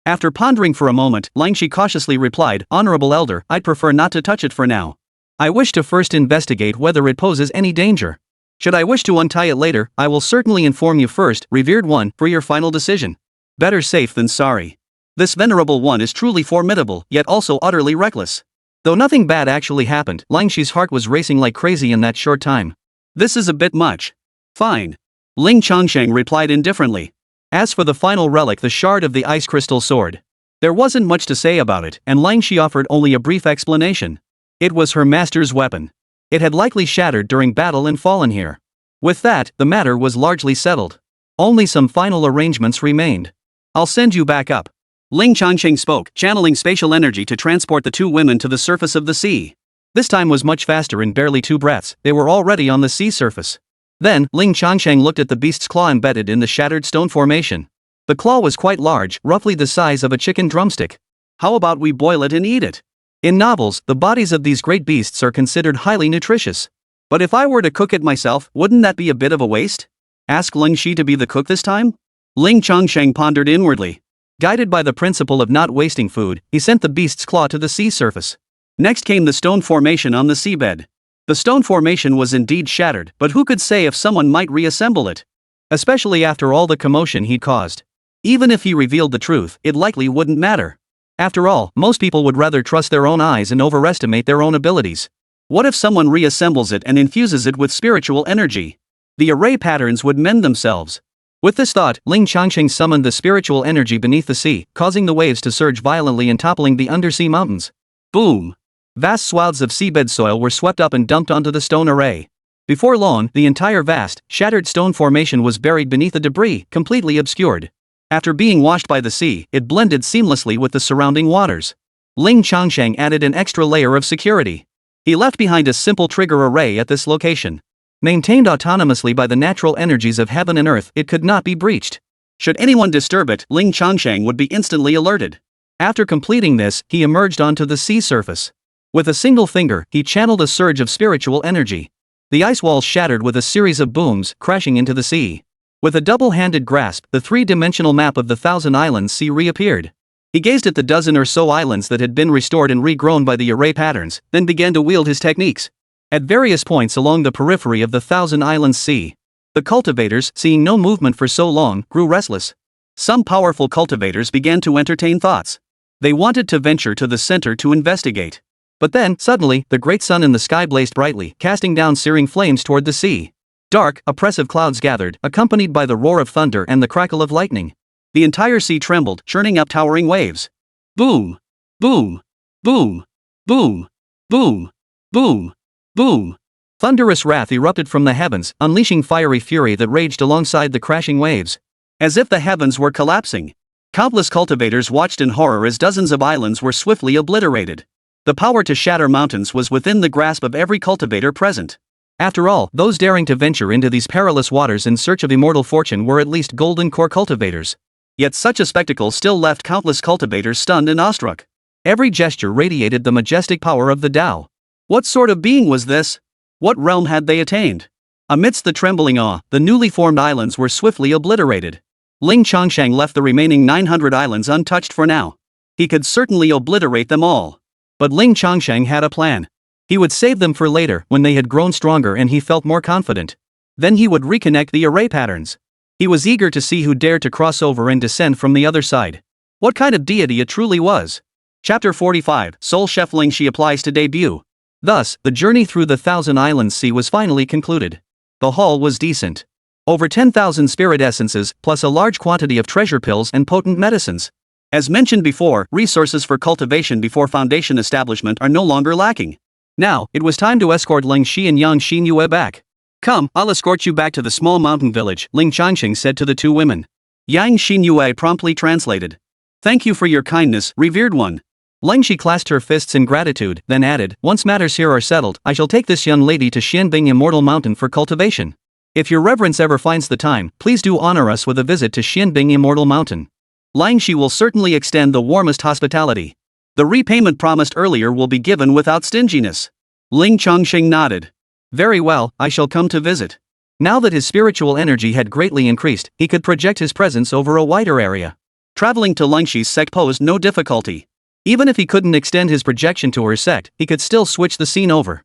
After pondering for a moment, Ling Shi cautiously replied, Honorable Elder, I'd prefer not to touch it for now. I wish to first investigate whether it poses any danger. Should I wish to untie it later, I will certainly inform you first, revered one, for your final decision. Better safe than sorry. This venerable one is truly formidable, yet also utterly reckless. Though nothing bad actually happened, Ling Shi's heart was racing like crazy in that short time. This is a bit much. Fine. Ling Changsheng replied indifferently. As for the final relic, the shard of the ice crystal sword, there wasn't much to say about it, and Ling Shi offered only a brief explanation. It was her master's weapon. It had likely shattered during battle and fallen here. With that, the matter was largely settled. Only some final arrangements remained. I'll send you back up. Ling Changsheng spoke, channeling spatial energy to transport the 2 women to the surface of the sea. This time was much faster. In barely 2 breaths, they were already on the sea surface. Then, Ling Changsheng looked at the beast's claw embedded in the shattered stone formation. The claw was quite large, roughly the size of a chicken drumstick. How about we boil it and eat it? In novels, the bodies of these great beasts are considered highly nutritious. But if I were to cook it myself, wouldn't that be a bit of a waste? Ask Ling Shi to be the cook this time? Ling Changsheng pondered inwardly. Guided by the principle of not wasting food, he sent the beast's claw to the sea surface. Next came the stone formation on the seabed. The stone formation was indeed shattered, but who could say if someone might reassemble it? Especially after all the commotion he'd caused. Even if he revealed the truth, it likely wouldn't matter. After all, most people would rather trust their own eyes and overestimate their own abilities. What if someone reassembles it and infuses it with spiritual energy? The array patterns would mend themselves. With this thought, Ling Changsheng summoned the spiritual energy beneath the sea, causing the waves to surge violently and toppling the undersea mountains. Boom! Vast swaths of seabed soil were swept up and dumped onto the stone array. Before long, the entire vast, shattered stone formation was buried beneath the debris, completely obscured. After being washed by the sea, it blended seamlessly with the surrounding waters. Ling Changsheng added an extra layer of security. He left behind a simple trigger array at this location. Maintained autonomously by the natural energies of heaven and earth, it could not be breached. Should anyone disturb it, Ling Changsheng would be instantly alerted. After completing this, he emerged onto the sea surface. With a single finger, he channeled a surge of spiritual energy. The ice walls shattered with a series of booms, crashing into the sea. With a double-handed grasp, the three-dimensional map of the Thousand Islands Sea reappeared. He gazed at the dozen or so islands that had been restored and regrown by the array patterns, then began to wield his techniques. At various points along the periphery of the Thousand Islands Sea, the cultivators, seeing no movement for so long, grew restless. Some powerful cultivators began to entertain thoughts. They wanted to venture to the center to investigate. But then, suddenly, the great sun in the sky blazed brightly, casting down searing flames toward the sea. Dark, oppressive clouds gathered, accompanied by the roar of thunder and the crackle of lightning. The entire sea trembled, churning up towering waves. Boom! Boom! Boom! Boom! Boom! Boom! Boom! Thunderous wrath erupted from the heavens, unleashing fiery fury that raged alongside the crashing waves. As if the heavens were collapsing. Countless cultivators watched in horror as dozens of islands were swiftly obliterated. The power to shatter mountains was within the grasp of every cultivator present. After all, those daring to venture into these perilous waters in search of immortal fortune were at least golden core cultivators. Yet such a spectacle still left countless cultivators stunned and awestruck. Every gesture radiated the majestic power of the Tao. What sort of being was this? What realm had they attained? Amidst the trembling awe, the newly formed islands were swiftly obliterated. Ling Changsheng left the remaining 900 islands untouched for now. He could certainly obliterate them all. But Ling Changsheng had a plan. He would save them for later, when they had grown stronger and he felt more confident. Then he would reconnect the array patterns. He was eager to see who dared to cross over and descend from the other side. What kind of deity it truly was. Chapter 45, Soul Chef Ling Shi applies to debut. Thus, the journey through the Thousand Islands Sea was finally concluded. The haul was decent. Over 10,000 spirit essences, plus a large quantity of treasure pills and potent medicines. As mentioned before, resources for cultivation before foundation establishment are no longer lacking. Now, it was time to escort Ling Shi and young Xinyue back. Come, I'll escort you back to the small mountain village, Ling Changsheng said to the two women. Yang Xinyue promptly translated. Thank you for your kindness, revered one. Ling Shi clasped her fists in gratitude, then added, once matters here are settled, I shall take this young lady to Xianbing Immortal Mountain for cultivation. If your reverence ever finds the time, please do honor us with a visit to Xianbing Immortal Mountain. Ling Shi will certainly extend the warmest hospitality. The repayment promised earlier will be given without stinginess. Ling Changsheng nodded. Very well, I shall come to visit. Now that his spiritual energy had greatly increased, he could project his presence over a wider area. Traveling to Ling Shi's sect posed no difficulty. Even if he couldn't extend his projection to her sect, he could still switch the scene over.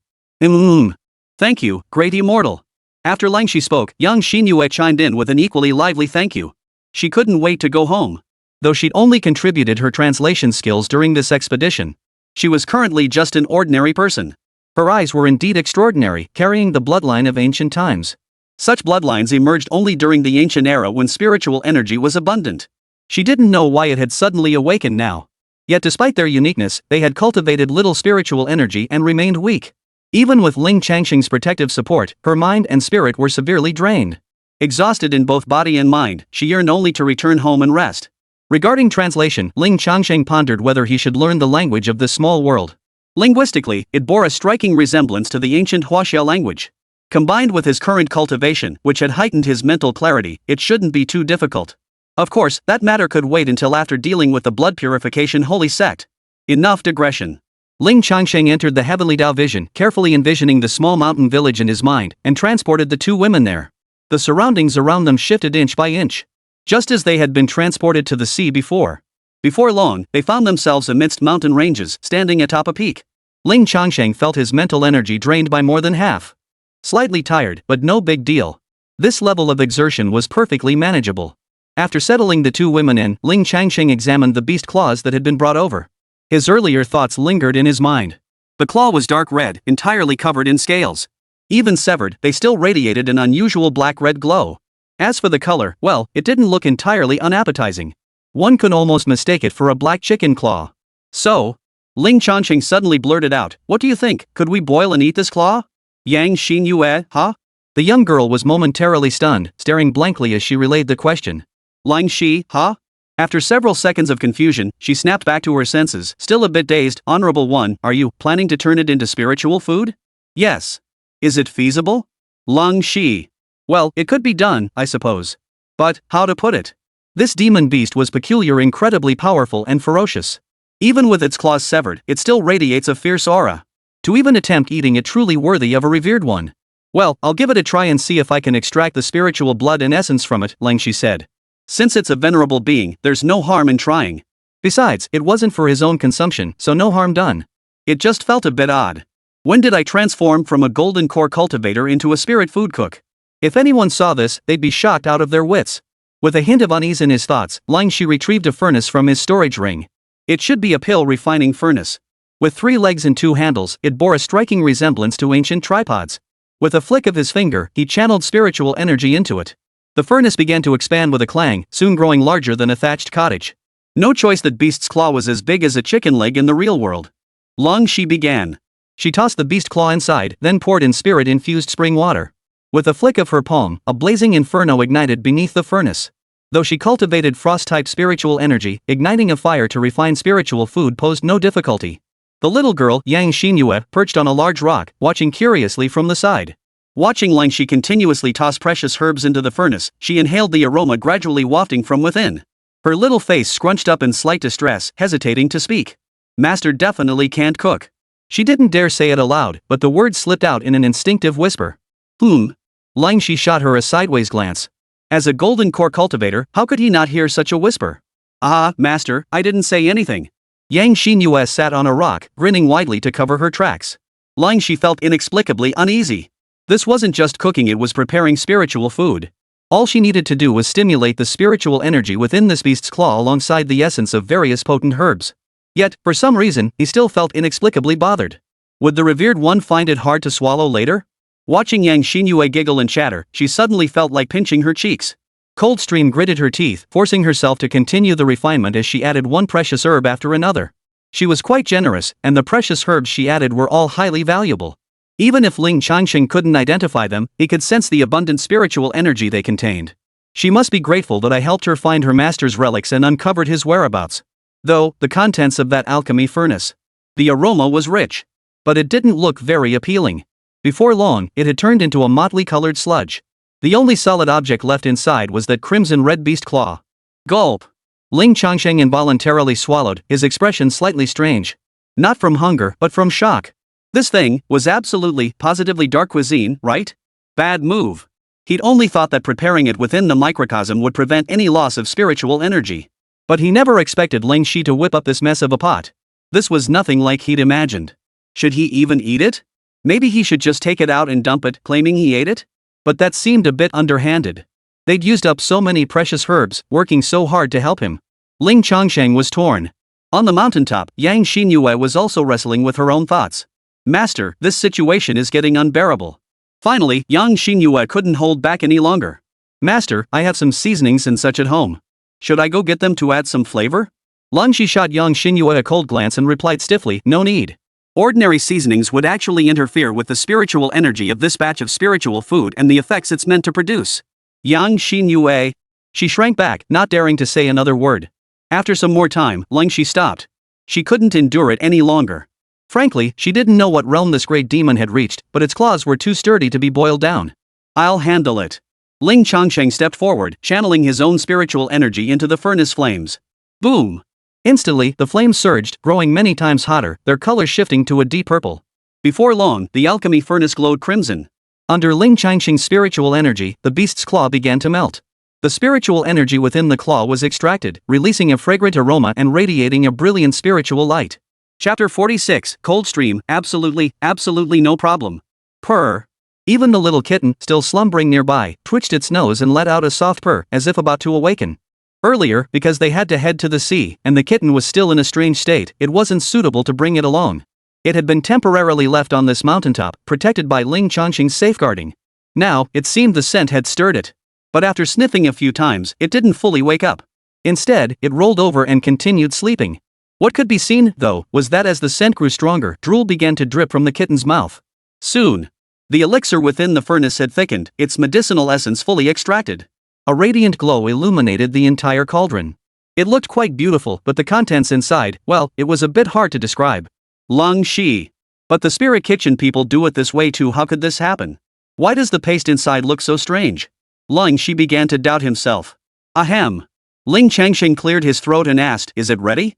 Thank you, great immortal. After Ling Shi spoke, young Xinyue chimed in with an equally lively thank you. She couldn't wait to go home. Though she'd only contributed her translation skills during this expedition, she was currently just an ordinary person. Her eyes were indeed extraordinary, carrying the bloodline of ancient times. Such bloodlines emerged only during the ancient era when spiritual energy was abundant. She didn't know why it had suddenly awakened now. Yet despite their uniqueness, they had cultivated little spiritual energy and remained weak. Even with Ling Changsheng's protective support, her mind and spirit were severely drained. Exhausted in both body and mind, she yearned only to return home and rest. Regarding translation, Ling Changsheng pondered whether he should learn the language of this small world. Linguistically, it bore a striking resemblance to the ancient Huaxia language. Combined with his current cultivation, which had heightened his mental clarity, it shouldn't be too difficult. Of course, that matter could wait until after dealing with the blood purification holy sect. Enough digression. Ling Changsheng entered the heavenly Tao vision, carefully envisioning the small mountain village in his mind, and transported the two women there. The surroundings around them shifted inch by inch. Just as they had been transported to the sea before. Before long, they found themselves amidst mountain ranges, standing atop a peak. Ling Changsheng felt his mental energy drained by more than half. Slightly tired, but no big deal. This level of exertion was perfectly manageable. After settling the two women in, Ling Changsheng examined the beast claws that had been brought over. His earlier thoughts lingered in his mind. The claw was dark red, entirely covered in scales. Even severed, they still radiated an unusual black-red glow. As for the color, well, it didn't look entirely unappetizing. One could almost mistake it for a black chicken claw. So, Ling Changsheng suddenly blurted out, "What do you think, could we boil and eat this claw?" Yang Xinyue, huh? The young girl was momentarily stunned, staring blankly as she relayed the question. Ling Shi, huh? After several seconds of confusion, she snapped back to her senses, still a bit dazed. "Honorable one, are you planning to turn it into spiritual food?" "Yes." "Is it feasible?" Ling Shi. "Well, it could be done, I suppose. But, how to put it? This demon beast was peculiar, incredibly powerful and ferocious. Even with its claws severed, it still radiates a fierce aura. To even attempt eating it truly worthy of a revered one. Well, I'll give it a try and see if I can extract the spiritual blood and essence from it," Ling Shi said. "Since it's a venerable being, there's no harm in trying. Besides, it wasn't for his own consumption, so no harm done. It just felt a bit odd. When did I transform from a golden core cultivator into a spirit food cook? If anyone saw this, they'd be shocked out of their wits." With a hint of unease in his thoughts, Ling Shi retrieved a furnace from his storage ring. It should be a pill refining furnace. With 3 legs and 2 handles, it bore a striking resemblance to ancient tripods. With a flick of his finger, he channeled spiritual energy into it. The furnace began to expand with a clang, soon growing larger than a thatched cottage. No choice that beast's claw was as big as a chicken leg in the real world. Ling Shi began. She tossed the beast claw inside, then poured in spirit-infused spring water. With a flick of her palm, a blazing inferno ignited beneath the furnace. Though she cultivated frost-type spiritual energy, igniting a fire to refine spiritual food posed no difficulty. The little girl, Yang Xinyue, perched on a large rock, watching curiously from the side. Watching Ling Shi continuously toss precious herbs into the furnace, she inhaled the aroma gradually wafting from within. Her little face scrunched up in slight distress, hesitating to speak. "Master definitely can't cook." She didn't dare say it aloud, but the words slipped out in an instinctive whisper. Ling Shi shot her a sideways glance. As a golden core cultivator, how could he not hear such a whisper? "Ah, master, I didn't say anything." Yang Xinyue sat on a rock, grinning widely to cover her tracks. Ling Shi felt inexplicably uneasy. This wasn't just cooking, it was preparing spiritual food. All she needed to do was stimulate the spiritual energy within this beast's claw alongside the essence of various potent herbs. Yet, for some reason, he still felt inexplicably bothered. Would the revered one find it hard to swallow later? Watching Yang Xinyue giggle and chatter, she suddenly felt like pinching her cheeks. Coldstream gritted her teeth, forcing herself to continue the refinement as she added one precious herb after another. She was quite generous, and the precious herbs she added were all highly valuable. Even if Ling Changsheng couldn't identify them, he could sense the abundant spiritual energy they contained. She must be grateful that I helped her find her master's relics and uncovered his whereabouts. Though, the contents of that alchemy furnace. The aroma was rich. But it didn't look very appealing. Before long, it had turned into a motley-colored sludge. The only solid object left inside was that crimson-red beast claw. Gulp! Ling Changsheng involuntarily swallowed, his expression slightly strange. Not from hunger, but from shock. This thing was absolutely, positively dark cuisine, right? Bad move. He'd only thought that preparing it within the microcosm would prevent any loss of spiritual energy. But he never expected Ling Shi to whip up this mess of a pot. This was nothing like he'd imagined. Should he even eat it? Maybe he should just take it out and dump it, claiming he ate it? But that seemed a bit underhanded. They'd used up so many precious herbs, working so hard to help him. Ling Changsheng was torn. On the mountaintop, Yang Xinyue was also wrestling with her own thoughts. "Master, this situation is getting unbearable." Finally, Yang Xinyue couldn't hold back any longer. "Master, I have some seasonings and such at home. Should I go get them to add some flavor?" Ling Shi shot Yang Xinyue a cold glance and replied stiffly, "No need. Ordinary seasonings would actually interfere with the spiritual energy of this batch of spiritual food and the effects it's meant to produce." Yang Xinyue. She shrank back, not daring to say another word. After some more time, Ling Shi stopped. She couldn't endure it any longer. Frankly, she didn't know what realm this great demon had reached, but its claws were too sturdy to be boiled down. "I'll handle it." Ling Changsheng stepped forward, channeling his own spiritual energy into the furnace flames. Boom! Instantly, the flames surged, growing many times hotter, their color shifting to a deep purple. Before long, the alchemy furnace glowed crimson. Under Ling Changsheng's spiritual energy, the beast's claw began to melt. The spiritual energy within the claw was extracted, releasing a fragrant aroma and radiating a brilliant spiritual light. Chapter 46, Cold Stream, absolutely no problem. Purr. Even the little kitten, still slumbering nearby, twitched its nose and let out a soft purr, as if about to awaken. Earlier, because they had to head to the sea, and the kitten was still in a strange state, it wasn't suitable to bring it along. It had been temporarily left on this mountaintop, protected by Ling Changsheng's safeguarding. Now, it seemed the scent had stirred it. But after sniffing a few times, it didn't fully wake up. Instead, it rolled over and continued sleeping. What could be seen, though, was that as the scent grew stronger, drool began to drip from the kitten's mouth. Soon, the elixir within the furnace had thickened, its medicinal essence fully extracted. A radiant glow illuminated the entire cauldron. It looked quite beautiful, but the contents inside, well, it was a bit hard to describe. Long Shi. But the spirit kitchen people do it this way too. How could this happen? Why does the paste inside look so strange? Ling Shi began to doubt himself. Ahem. Ling Changsheng cleared his throat and asked, is it ready?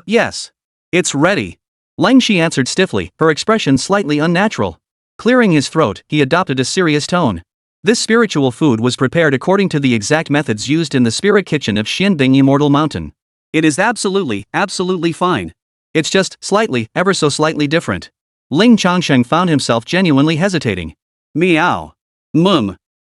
Yes. It's ready. Ling Shi answered stiffly, her expression slightly unnatural. Clearing his throat, he adopted a serious tone. This spiritual food was prepared according to the exact methods used in the spirit kitchen of Xinyue Immortal Mountain. It is absolutely fine. It's just slightly, ever so slightly different. Ling Changsheng found himself genuinely hesitating. Meow.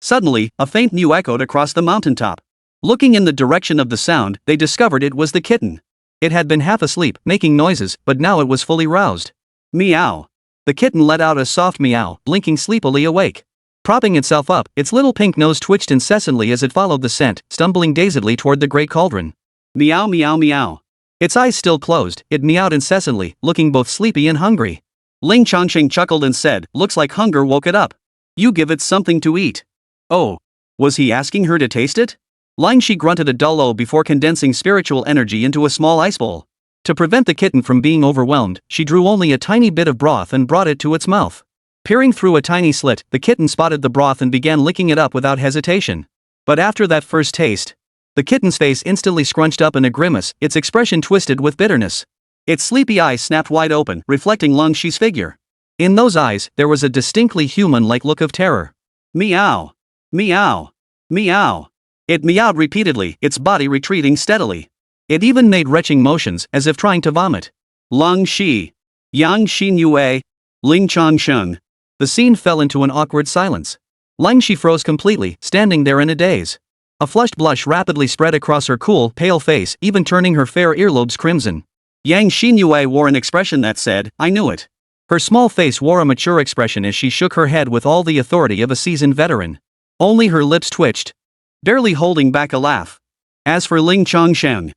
Suddenly, a faint mew echoed across the mountaintop. Looking in the direction of the sound, they discovered it was the kitten. It had been half asleep, making noises, but now it was fully roused. Meow. The kitten let out a soft meow, blinking sleepily awake. Propping itself up, its little pink nose twitched incessantly as it followed the scent, stumbling dazedly toward the great cauldron. Meow meow meow. Its eyes still closed, it meowed incessantly, looking both sleepy and hungry. Ling Changsheng chuckled and said, looks like hunger woke it up. You give it something to eat. Oh. Was he asking her to taste it? Ling Shi grunted a dull O before condensing spiritual energy into a small ice bowl. To prevent the kitten from being overwhelmed, she drew only a tiny bit of broth and brought it to its mouth. Peering through a tiny slit, the kitten spotted the broth and began licking it up without hesitation. But after that first taste, the kitten's face instantly scrunched up in a grimace, its expression twisted with bitterness. Its sleepy eyes snapped wide open, reflecting Ling Shi's figure. In those eyes, there was a distinctly human-like look of terror. Meow. Meow. Meow. It meowed repeatedly, its body retreating steadily. It even made retching motions, as if trying to vomit. Ling Shi. Yang Xinyue. Ling Changsheng. The scene fell into an awkward silence. Ling Shi froze completely, standing there in a daze. A flushed blush rapidly spread across her cool, pale face, even turning her fair earlobes crimson. Yang Xinyue wore an expression that said, I knew it. Her small face wore a mature expression as she shook her head with all the authority of a seasoned veteran. Only her lips twitched, barely holding back a laugh. As for Ling Changsheng,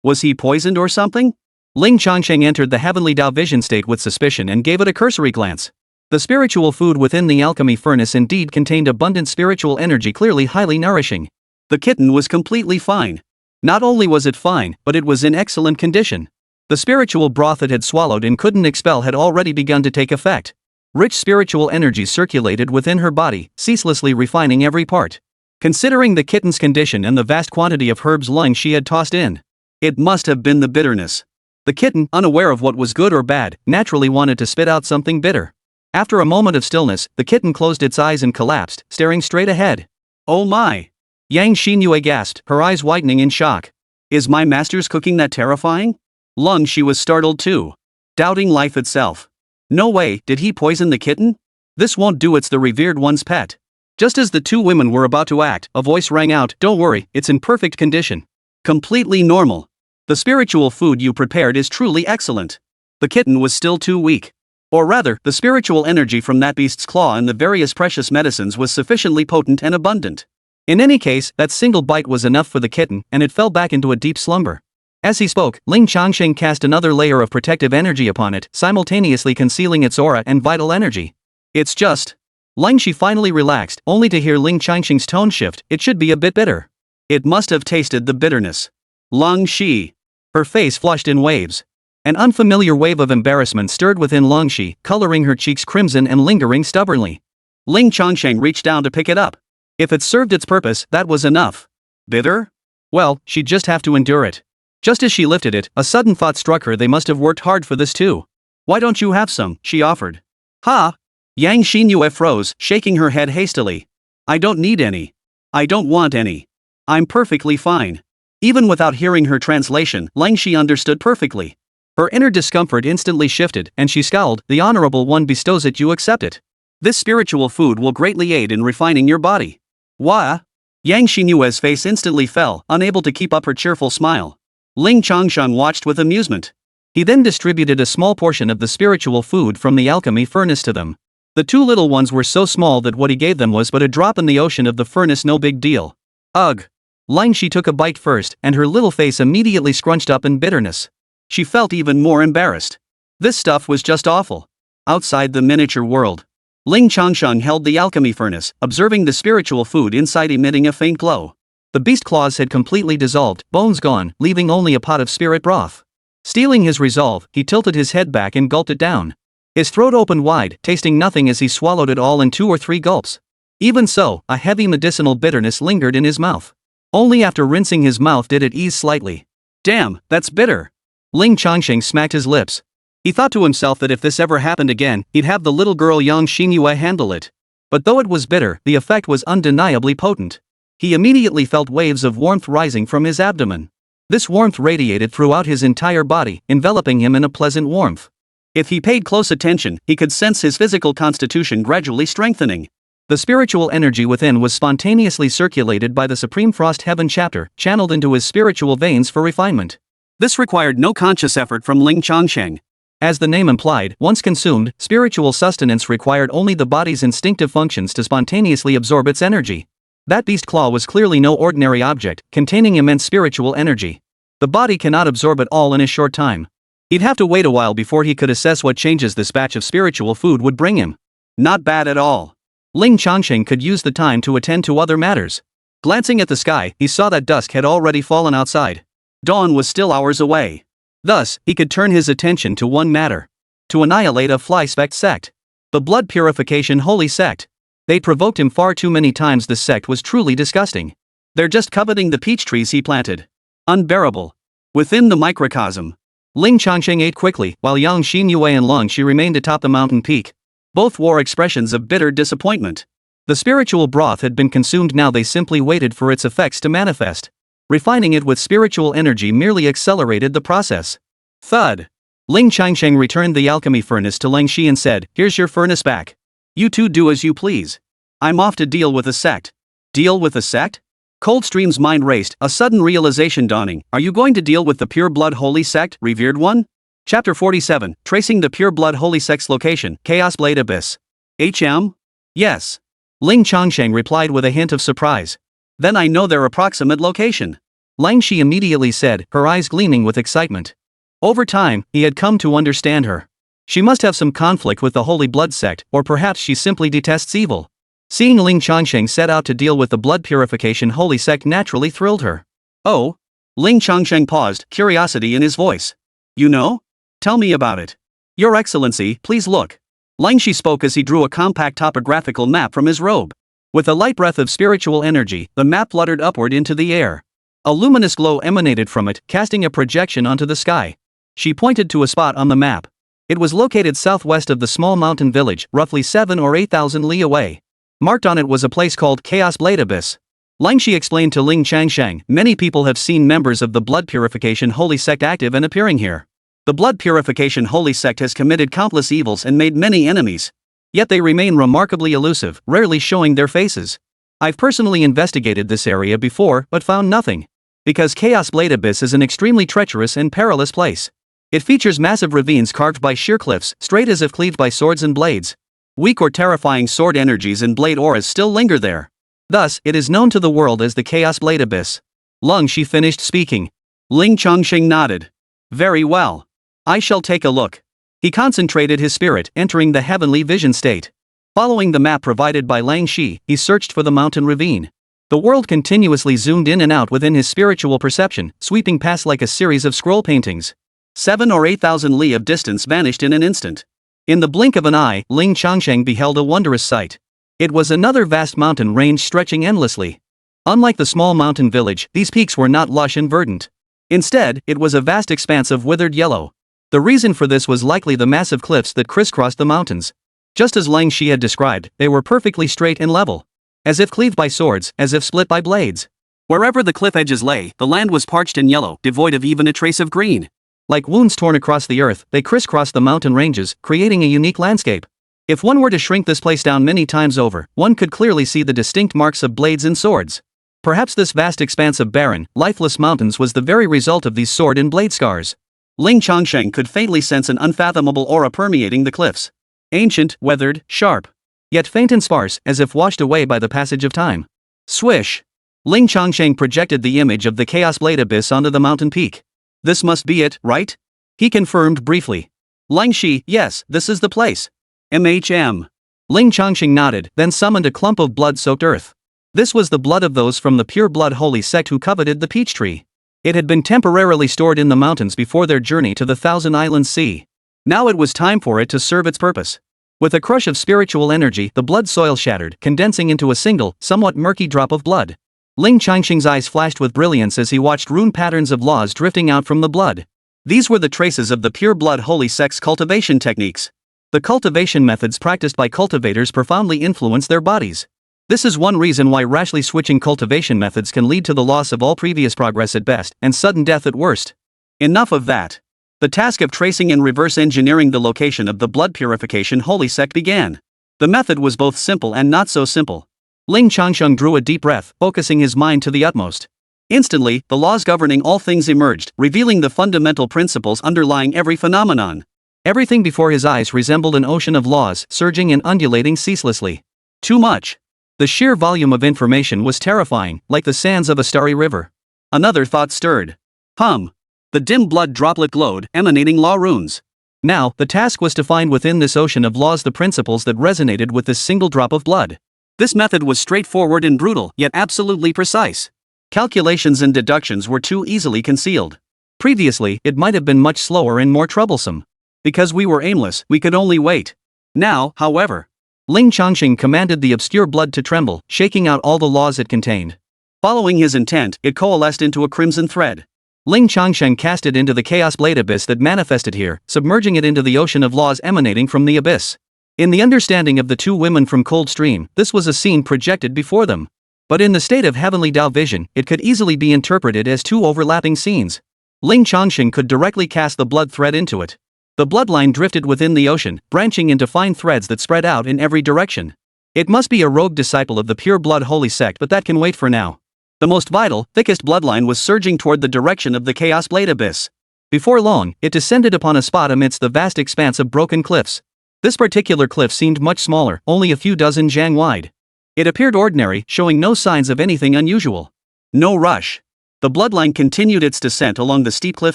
was he poisoned or something? Ling Changsheng entered the heavenly Dao vision state with suspicion and gave it a cursory glance. The spiritual food within the alchemy furnace indeed contained abundant spiritual energy, clearly highly nourishing. The kitten was completely fine. Not only was it fine, but it was in excellent condition. The spiritual broth it had swallowed and couldn't expel had already begun to take effect. Rich spiritual energy circulated within her body, ceaselessly refining every part. Considering the kitten's condition and the vast quantity of herbs Ling Shi had tossed in, it must have been the bitterness. The kitten, unaware of what was good or bad, naturally wanted to spit out something bitter. After a moment of stillness, the kitten closed its eyes and collapsed, staring straight ahead. Oh my! Yang Xinyue gasped, her eyes widening in shock. Is my master's cooking that terrifying? Ling Shi was startled too. Doubting life itself. No way, did he poison the kitten? This won't do, it's the revered one's pet. Just as the two women were about to act, a voice rang out, don't worry, it's in perfect condition. Completely normal. The spiritual food you prepared is truly excellent. The kitten was still too weak. Or rather, the spiritual energy from that beast's claw and the various precious medicines was sufficiently potent and abundant. In any case, that single bite was enough for the kitten, and it fell back into a deep slumber. As he spoke, Ling Changsheng cast another layer of protective energy upon it, simultaneously concealing its aura and vital energy. It's just... Ling Shi finally relaxed, only to hear Ling Changsheng's tone shift, it should be a bit bitter. It must have tasted the bitterness. Ling Shi. Her face flushed in waves. An unfamiliar wave of embarrassment stirred within Ling Shi, coloring her cheeks crimson and lingering stubbornly. Ling Changsheng reached down to pick it up. If it served its purpose, that was enough. Bitter? Well, she'd just have to endure it. Just as she lifted it, a sudden thought struck her, they must have worked hard for this too. Why don't you have some, she offered. Ha! Yang Xinyue froze, shaking her head hastily. I don't need any. I don't want any. I'm perfectly fine. Even without hearing her translation, Ling Shi understood perfectly. Her inner discomfort instantly shifted, and she scowled. The Honorable One bestows it, you accept it. This spiritual food will greatly aid in refining your body. Wah? Yang Xinyue's face instantly fell, unable to keep up her cheerful smile. Ling Changsheng watched with amusement. He then distributed a small portion of the spiritual food from the alchemy furnace to them. The two little ones were so small that what he gave them was but a drop in the ocean of the furnace, no big deal. Ugh. Ling Shi took a bite first, and her little face immediately scrunched up in bitterness. She felt even more embarrassed. This stuff was just awful. Outside the miniature world, Ling Changsheng held the alchemy furnace, observing the spiritual food inside emitting a faint glow. The beast claws had completely dissolved, bones gone, leaving only a pot of spirit broth. Stealing his resolve, he tilted his head back and gulped it down. His throat opened wide, tasting nothing as he swallowed it all in 2 or 3 gulps. Even so, a heavy medicinal bitterness lingered in his mouth. Only after rinsing his mouth did it ease slightly. Damn, that's bitter. Ling Changsheng smacked his lips. He thought to himself that if this ever happened again, he'd have the little girl Yang Xinyue handle it. But though it was bitter, the effect was undeniably potent. He immediately felt waves of warmth rising from his abdomen. This warmth radiated throughout his entire body, enveloping him in a pleasant warmth. If he paid close attention, he could sense his physical constitution gradually strengthening. The spiritual energy within was spontaneously circulated by the Supreme Frost Heaven chapter, channeled into his spiritual veins for refinement. This required no conscious effort from Ling Changsheng. As the name implied, once consumed, spiritual sustenance required only the body's instinctive functions to spontaneously absorb its energy. That beast claw was clearly no ordinary object, containing immense spiritual energy. The body cannot absorb it all in a short time. He'd have to wait a while before he could assess what changes this batch of spiritual food would bring him. Not bad at all. Ling Changsheng could use the time to attend to other matters. Glancing at the sky, he saw that dusk had already fallen outside. Dawn was still hours away. Thus, he could turn his attention to one matter. To annihilate a fly-specked sect. The Blood Purification Holy Sect. They provoked him far too many times. The sect was truly disgusting. They're just coveting the peach trees he planted. Unbearable. Within the microcosm, Ling Changsheng ate quickly, while Yang Xinyue and Ling Shi remained atop the mountain peak. Both wore expressions of bitter disappointment. The spiritual broth had been consumed, now they simply waited for its effects to manifest. Refining it with spiritual energy merely accelerated the process. Thud. Ling Changsheng returned the alchemy furnace to Ling Shi and said, "Here's your furnace back. You two do as you please. I'm off to deal with a sect." Deal with a sect? Coldstream's mind raced, a sudden realization dawning. Are you going to deal with the Pure Blood Holy Sect, revered one? Chapter 47, Tracing the Pure Blood Holy Sect's Location, Chaos Blade Abyss. HM? Yes. Ling Changsheng replied with a hint of surprise. Then I know their approximate location. Ling Shi immediately said, her eyes gleaming with excitement. Over time, he had come to understand her. She must have some conflict with the Holy Blood Sect, or perhaps she simply detests evil. Seeing Ling Changsheng set out to deal with the Blood Purification Holy Sect naturally thrilled her. Oh? Ling Changsheng paused, curiosity in his voice. You know? Tell me about it. Your Excellency, please look. Ling Shi spoke as he drew a compact topographical map from his robe. With a light breath of spiritual energy, the map fluttered upward into the air. A luminous glow emanated from it, casting a projection onto the sky. She pointed to a spot on the map. It was located southwest of the small mountain village, roughly 7 or 8,000 li away. Marked on it was a place called Chaos Blade Abyss. Ling Shi explained to Ling Changsheng, many people have seen members of the Blood Purification Holy Sect active and appearing here. The Blood Purification Holy Sect has committed countless evils and made many enemies. Yet they remain remarkably elusive, rarely showing their faces. I've personally investigated this area before, but found nothing. Because Chaos Blade Abyss is an extremely treacherous and perilous place. It features massive ravines carved by sheer cliffs, straight as if cleaved by swords and blades. Weak or terrifying sword energies and blade auras still linger there. Thus, it is known to the world as the Chaos Blade Abyss. Ling Shi finished speaking. Ling Changsheng nodded. Very well. I shall take a look. He concentrated his spirit, entering the heavenly vision state. Following the map provided by Ling Shi, he searched for the mountain ravine. The world continuously zoomed in and out within his spiritual perception, sweeping past like a series of scroll paintings. 7 or 8,000 li of distance vanished in an instant. In the blink of an eye, Ling Changsheng beheld a wondrous sight. It was another vast mountain range stretching endlessly. Unlike the small mountain village, these peaks were not lush and verdant. Instead, it was a vast expanse of withered yellow. The reason for this was likely the massive cliffs that crisscrossed the mountains. Just as Ling Shi had described, they were perfectly straight and level. As if cleaved by swords, as if split by blades. Wherever the cliff edges lay, the land was parched and yellow, devoid of even a trace of green. Like wounds torn across the earth, they crisscrossed the mountain ranges, creating a unique landscape. If one were to shrink this place down many times over, one could clearly see the distinct marks of blades and swords. Perhaps this vast expanse of barren, lifeless mountains was the very result of these sword and blade scars. Ling Changsheng could faintly sense an unfathomable aura permeating the cliffs. Ancient, weathered, sharp. Yet faint and sparse, as if washed away by the passage of time. Swish! Ling Changsheng projected the image of the Chaos Blade Abyss onto the mountain peak. This must be it, right? He confirmed briefly. Langshi, yes, this is the place. MHM. Ling Changsheng nodded, then summoned a clump of blood-soaked earth. This was the blood of those from the Pure Blood Holy Sect who coveted the peach tree. It had been temporarily stored in the mountains before their journey to the Thousand Islands Sea. Now it was time for it to serve its purpose. With a crush of spiritual energy, the blood soil shattered, condensing into a single, somewhat murky drop of blood. Ling Changsheng's eyes flashed with brilliance as he watched rune patterns of laws drifting out from the blood. These were the traces of the Pure Blood Holy Sect's cultivation techniques. The cultivation methods practiced by cultivators profoundly influence their bodies. This is one reason why rashly switching cultivation methods can lead to the loss of all previous progress at best, and sudden death at worst. Enough of that. The task of tracing and reverse engineering the location of the blood purification holy sect began. The method was both simple and not so simple. Ling Changsheng drew a deep breath, focusing his mind to the utmost. Instantly, the laws governing all things emerged, revealing the fundamental principles underlying every phenomenon. Everything before his eyes resembled an ocean of laws, surging and undulating ceaselessly. Too much. The sheer volume of information was terrifying, like the sands of a starry river. Another thought stirred. The dim blood droplet glowed, emanating law runes. Now, the task was to find within this ocean of laws the principles that resonated with this single drop of blood. This method was straightforward and brutal, yet absolutely precise. Calculations and deductions were too easily concealed. Previously, it might have been much slower and more troublesome. Because we were aimless, we could only wait. Now, however, Ling Changsheng commanded the obscure blood to tremble, shaking out all the laws it contained. Following his intent, it coalesced into a crimson thread. Ling Changsheng cast it into the Chaos Blade Abyss that manifested here, submerging it into the ocean of laws emanating from the abyss. In the understanding of the two women from Cold Stream, this was a scene projected before them. But in the state of heavenly Dao vision, it could easily be interpreted as two overlapping scenes. Ling Changsheng could directly cast the blood thread into it. The bloodline drifted within the ocean, branching into fine threads that spread out in every direction. It must be a rogue disciple of the Pure Blood Holy Sect, but that can wait for now. The most vital, thickest bloodline was surging toward the direction of the Chaos Blade Abyss. Before long, it descended upon a spot amidst the vast expanse of broken cliffs. This particular cliff seemed much smaller, only a few dozen jang wide. It appeared ordinary, showing no signs of anything unusual. No rush. The bloodline continued its descent along the steep cliff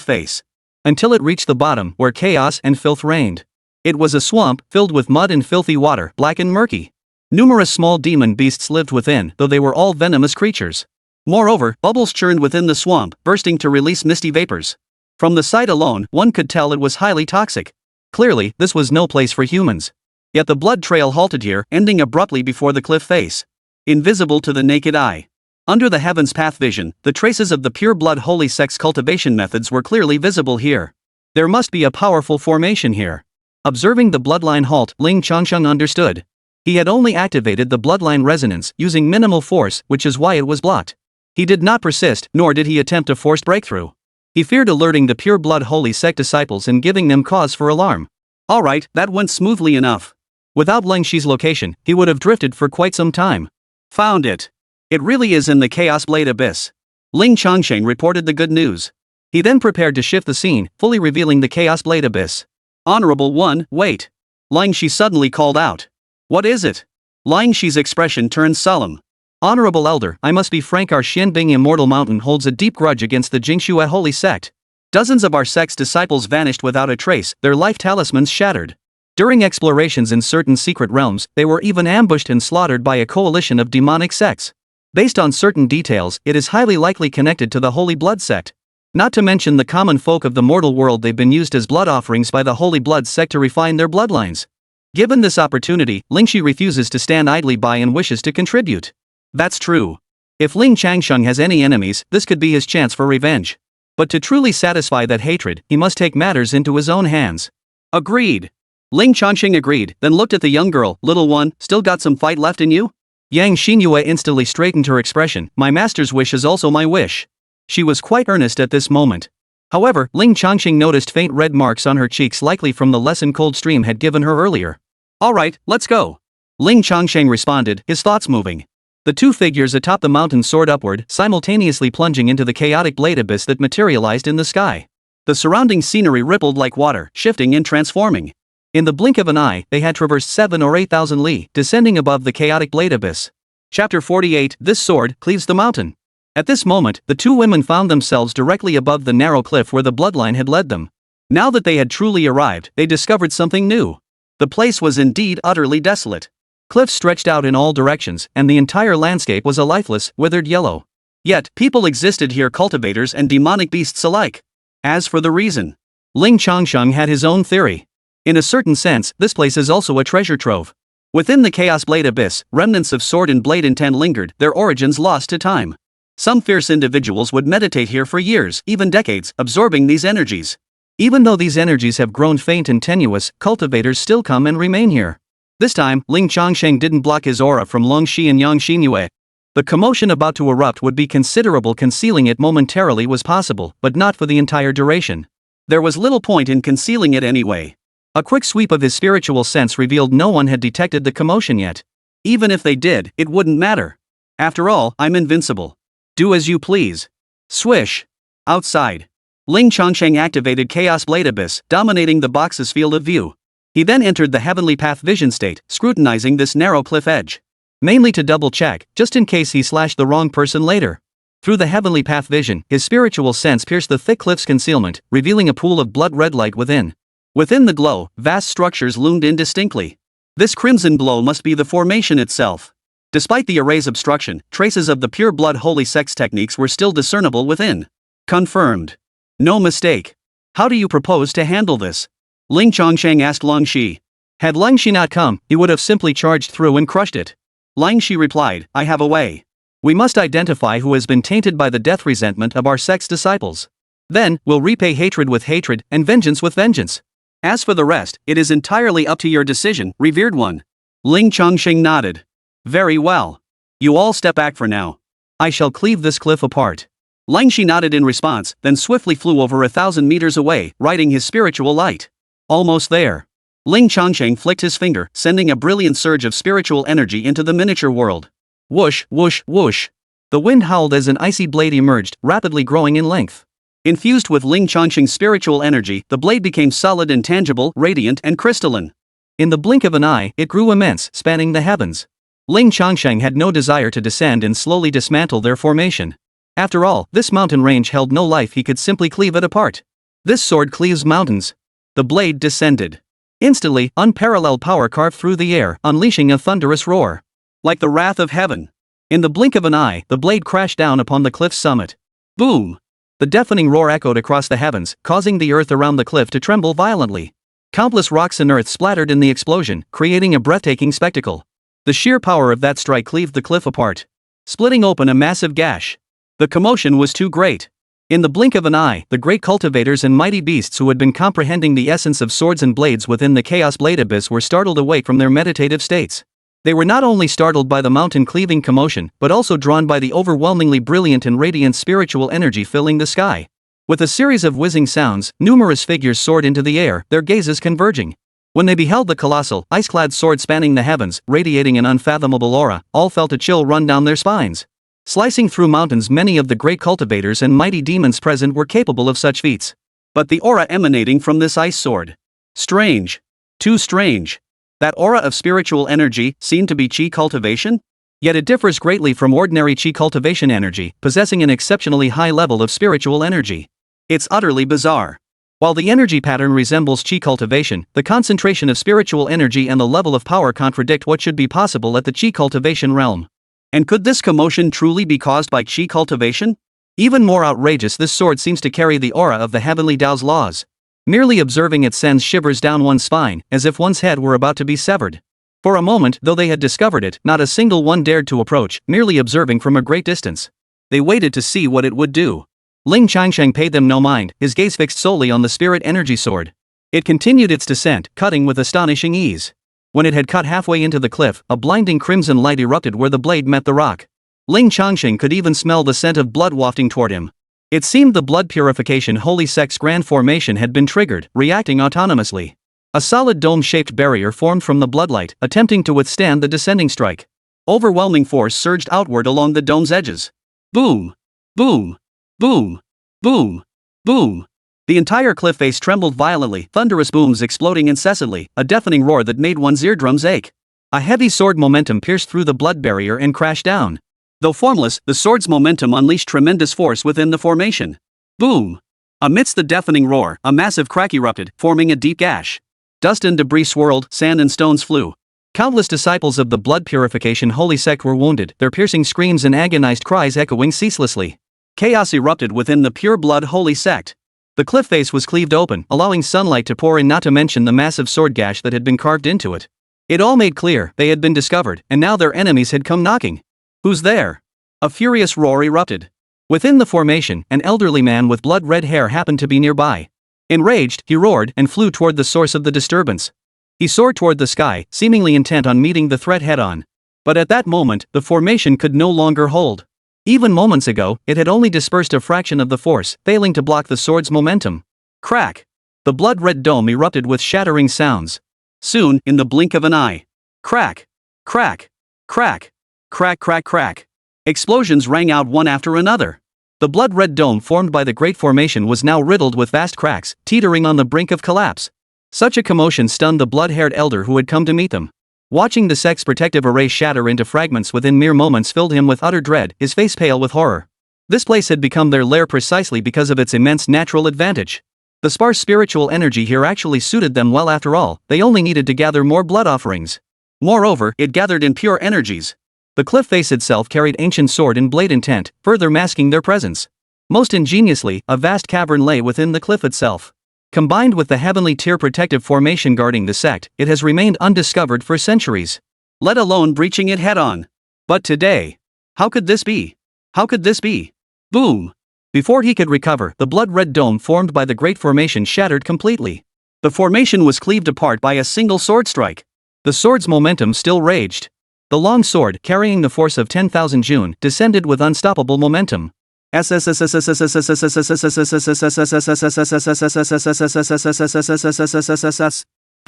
face. Until it reached the bottom, where chaos and filth reigned. It was a swamp, filled with mud and filthy water, black and murky. Numerous small demon beasts lived within, though they were all venomous creatures. Moreover, bubbles churned within the swamp, bursting to release misty vapors. From the sight alone, one could tell it was highly toxic. Clearly, this was no place for humans. Yet the blood trail halted here, ending abruptly before the cliff face. Invisible to the naked eye. Under the Heaven's Path vision, the traces of the Pure Blood Holy Sect's cultivation methods were clearly visible here. There must be a powerful formation here. Observing the bloodline halt, Ling Changsheng understood. He had only activated the bloodline resonance, using minimal force, which is why it was blocked. He did not persist, nor did he attempt a forced breakthrough. He feared alerting the Pure Blood Holy Sect disciples and giving them cause for alarm. Alright, that went smoothly enough. Without Lingshi's location, he would have drifted for quite some time. Found it. It really is in the Chaos Blade Abyss. Ling Changsheng reported the good news. He then prepared to shift the scene, fully revealing the Chaos Blade Abyss. Honorable One, wait. Lingshi suddenly called out. What is it? Lingshi's expression turned solemn. Honorable Elder, I must be frank, our Xianbing Immortal Mountain holds a deep grudge against the Xinyue Holy Sect. Dozens of our sect's disciples vanished without a trace, their life talismans shattered. During explorations in certain secret realms, they were even ambushed and slaughtered by a coalition of demonic sects. Based on certain details, it is highly likely connected to the Holy Blood Sect. Not to mention the common folk of the mortal world, they've been used as blood offerings by the Holy Blood Sect to refine their bloodlines. Given this opportunity, Lingshi refuses to stand idly by and wishes to contribute. That's true. If Ling Changsheng has any enemies, this could be his chance for revenge. But to truly satisfy that hatred, he must take matters into his own hands. Agreed. Ling Changsheng agreed, then looked at the young girl. Little one, still got some fight left in you? Yang Xinyue instantly straightened her expression. My master's wish is also my wish. She was quite earnest at this moment. However, Ling Changsheng noticed faint red marks on her cheeks, likely from the lesson cold stream had given her earlier. Alright, let's go. Ling Changsheng responded, his thoughts moving. The two figures atop the mountain soared upward, simultaneously plunging into the chaotic blade abyss that materialized in the sky. The surrounding scenery rippled like water, shifting and transforming. In the blink of an eye, they had traversed 7 or 8,000 li, descending above the chaotic blade abyss. Chapter 48, This sword cleaves the mountain. At this moment, the two women found themselves directly above the narrow cliff where the bloodline had led them. Now that they had truly arrived, they discovered something new. The place was indeed utterly desolate. Cliffs stretched out in all directions, and the entire landscape was a lifeless, withered yellow. Yet, people existed here, cultivators and demonic beasts alike. As for the reason, Ling Changsheng had his own theory. In a certain sense, this place is also a treasure trove. Within the Chaos Blade Abyss, remnants of sword and blade intent lingered, their origins lost to time. Some fierce individuals would meditate here for years, even decades, absorbing these energies. Even though these energies have grown faint and tenuous, cultivators still come and remain here. This time, Ling Changsheng didn't block his aura from Long Shi and Yang Xinyue. The commotion about to erupt would be considerable, concealing it momentarily was possible, but not for the entire duration. There was little point in concealing it anyway. A quick sweep of his spiritual sense revealed no one had detected the commotion yet. Even if they did, it wouldn't matter. After all, I'm invincible. Do as you please. Swish. Outside. Ling Changsheng activated Chaos Blade Abyss, dominating the box's field of view. He then entered the Heavenly Path vision state, scrutinizing this narrow cliff edge. Mainly to double-check, just in case he slashed the wrong person later. Through the Heavenly Path vision, his spiritual sense pierced the thick cliff's concealment, revealing a pool of blood-red light within. Within the glow, vast structures loomed indistinctly. This crimson glow must be the formation itself. Despite the array's obstruction, traces of the pure blood holy sex techniques were still discernible within. Confirmed. No mistake. How do you propose to handle this? Ling Changsheng asked Lang Shi. Had Lang Shi not come, he would have simply charged through and crushed it. Lang Shi replied, I have a way. We must identify who has been tainted by the death resentment of our sect's disciples. Then, we'll repay hatred with hatred, and vengeance with vengeance. As for the rest, it is entirely up to your decision, revered one. Ling Changsheng nodded. Very well. You all step back for now. I shall cleave this cliff apart. Lang Shi nodded in response, then swiftly flew over 1,000 meters away, riding his spiritual light. Almost there. Ling Changsheng flicked his finger, sending a brilliant surge of spiritual energy into the miniature world. Whoosh, whoosh, whoosh. The wind howled as an icy blade emerged, rapidly growing in length. Infused with Ling Changsheng's spiritual energy, the blade became solid and tangible, radiant and crystalline. In the blink of an eye, it grew immense, spanning the heavens. Ling Changsheng had no desire to descend and slowly dismantle their formation. After all, this mountain range held no life, he could simply cleave it apart. This sword cleaves mountains. The blade descended. Instantly, unparalleled power carved through the air, unleashing a thunderous roar. Like the wrath of heaven. In the blink of an eye, the blade crashed down upon the cliff's summit. Boom! The deafening roar echoed across the heavens, causing the earth around the cliff to tremble violently. Countless rocks and earth splattered in the explosion, creating a breathtaking spectacle. The sheer power of that strike cleaved the cliff apart, splitting open a massive gash. The commotion was too great. In the blink of an eye, the great cultivators and mighty beasts who had been comprehending the essence of swords and blades within the Chaos Blade Abyss were startled awake from their meditative states. They were not only startled by the mountain-cleaving commotion, but also drawn by the overwhelmingly brilliant and radiant spiritual energy filling the sky. With a series of whizzing sounds, numerous figures soared into the air, their gazes converging. When they beheld the colossal, ice-clad sword spanning the heavens, radiating an unfathomable aura, all felt a chill run down their spines. Slicing through mountains, many of the great cultivators and mighty demons present were capable of such feats. But the aura emanating from this ice sword. Strange. Too strange. That aura of spiritual energy seemed to be chi cultivation? Yet it differs greatly from ordinary chi cultivation energy, possessing an exceptionally high level of spiritual energy. It's utterly bizarre. While the energy pattern resembles chi cultivation, the concentration of spiritual energy and the level of power contradict what should be possible at the chi cultivation realm. And could this commotion truly be caused by chi cultivation? Even more outrageous, this sword seems to carry the aura of the heavenly Tao's laws. Merely observing it sends shivers down one's spine, as if one's head were about to be severed. For a moment, though they had discovered it, not a single one dared to approach, merely observing from a great distance. They waited to see what it would do. Ling Changsheng paid them no mind, his gaze fixed solely on the spirit energy sword. It continued its descent, cutting with astonishing ease. When it had cut halfway into the cliff, a blinding crimson light erupted where the blade met the rock. Ling Changsheng could even smell the scent of blood wafting toward him. It seemed the blood purification Holy Sect's grand formation had been triggered, reacting autonomously. A solid dome-shaped barrier formed from the bloodlight, attempting to withstand the descending strike. Overwhelming force surged outward along the dome's edges. Boom! Boom! Boom! Boom! Boom! The entire cliff face trembled violently, thunderous booms exploding incessantly, a deafening roar that made one's eardrums ache. A heavy sword momentum pierced through the blood barrier and crashed down. Though formless, the sword's momentum unleashed tremendous force within the formation. Boom! Amidst the deafening roar, a massive crack erupted, forming a deep gash. Dust and debris swirled, sand and stones flew. Countless disciples of the blood purification Holy Sect were wounded, their piercing screams and agonized cries echoing ceaselessly. Chaos erupted within the pure blood Holy Sect. The cliff face was cleaved open, allowing sunlight to pour in, not to mention the massive sword gash that had been carved into it. It all made clear, they had been discovered, and now their enemies had come knocking. Who's there? A furious roar erupted. Within the formation, an elderly man with blood-red hair happened to be nearby. Enraged, he roared and flew toward the source of the disturbance. He soared toward the sky, seemingly intent on meeting the threat head-on. But at that moment, the formation could no longer hold. Even moments ago, it had only dispersed a fraction of the force, failing to block the sword's momentum. Crack! The blood-red dome erupted with shattering sounds. Soon, in the blink of an eye. Crack! Crack! Crack! Crack, crack, crack. Explosions rang out one after another. The blood-red dome formed by the Great Formation was now riddled with vast cracks, teetering on the brink of collapse. Such a commotion stunned the blood-haired elder who had come to meet them. Watching the sect's protective array shatter into fragments within mere moments filled him with utter dread, his face pale with horror. This place had become their lair precisely because of its immense natural advantage. The sparse spiritual energy here actually suited them well. After all, they only needed to gather more blood offerings. Moreover, it gathered in pure energies. The cliff face itself carried ancient sword and blade intent, further masking their presence. Most ingeniously, a vast cavern lay within the cliff itself. Combined with the heavenly tier protective formation guarding the sect, it has remained undiscovered for centuries. Let alone breaching it head-on. But today... How could this be? How could this be? Boom! Before he could recover, the blood-red dome formed by the Great Formation shattered completely. The formation was cleaved apart by a single sword strike. The sword's momentum still raged. The long sword, carrying the force of 10,000 June, descended with unstoppable momentum. The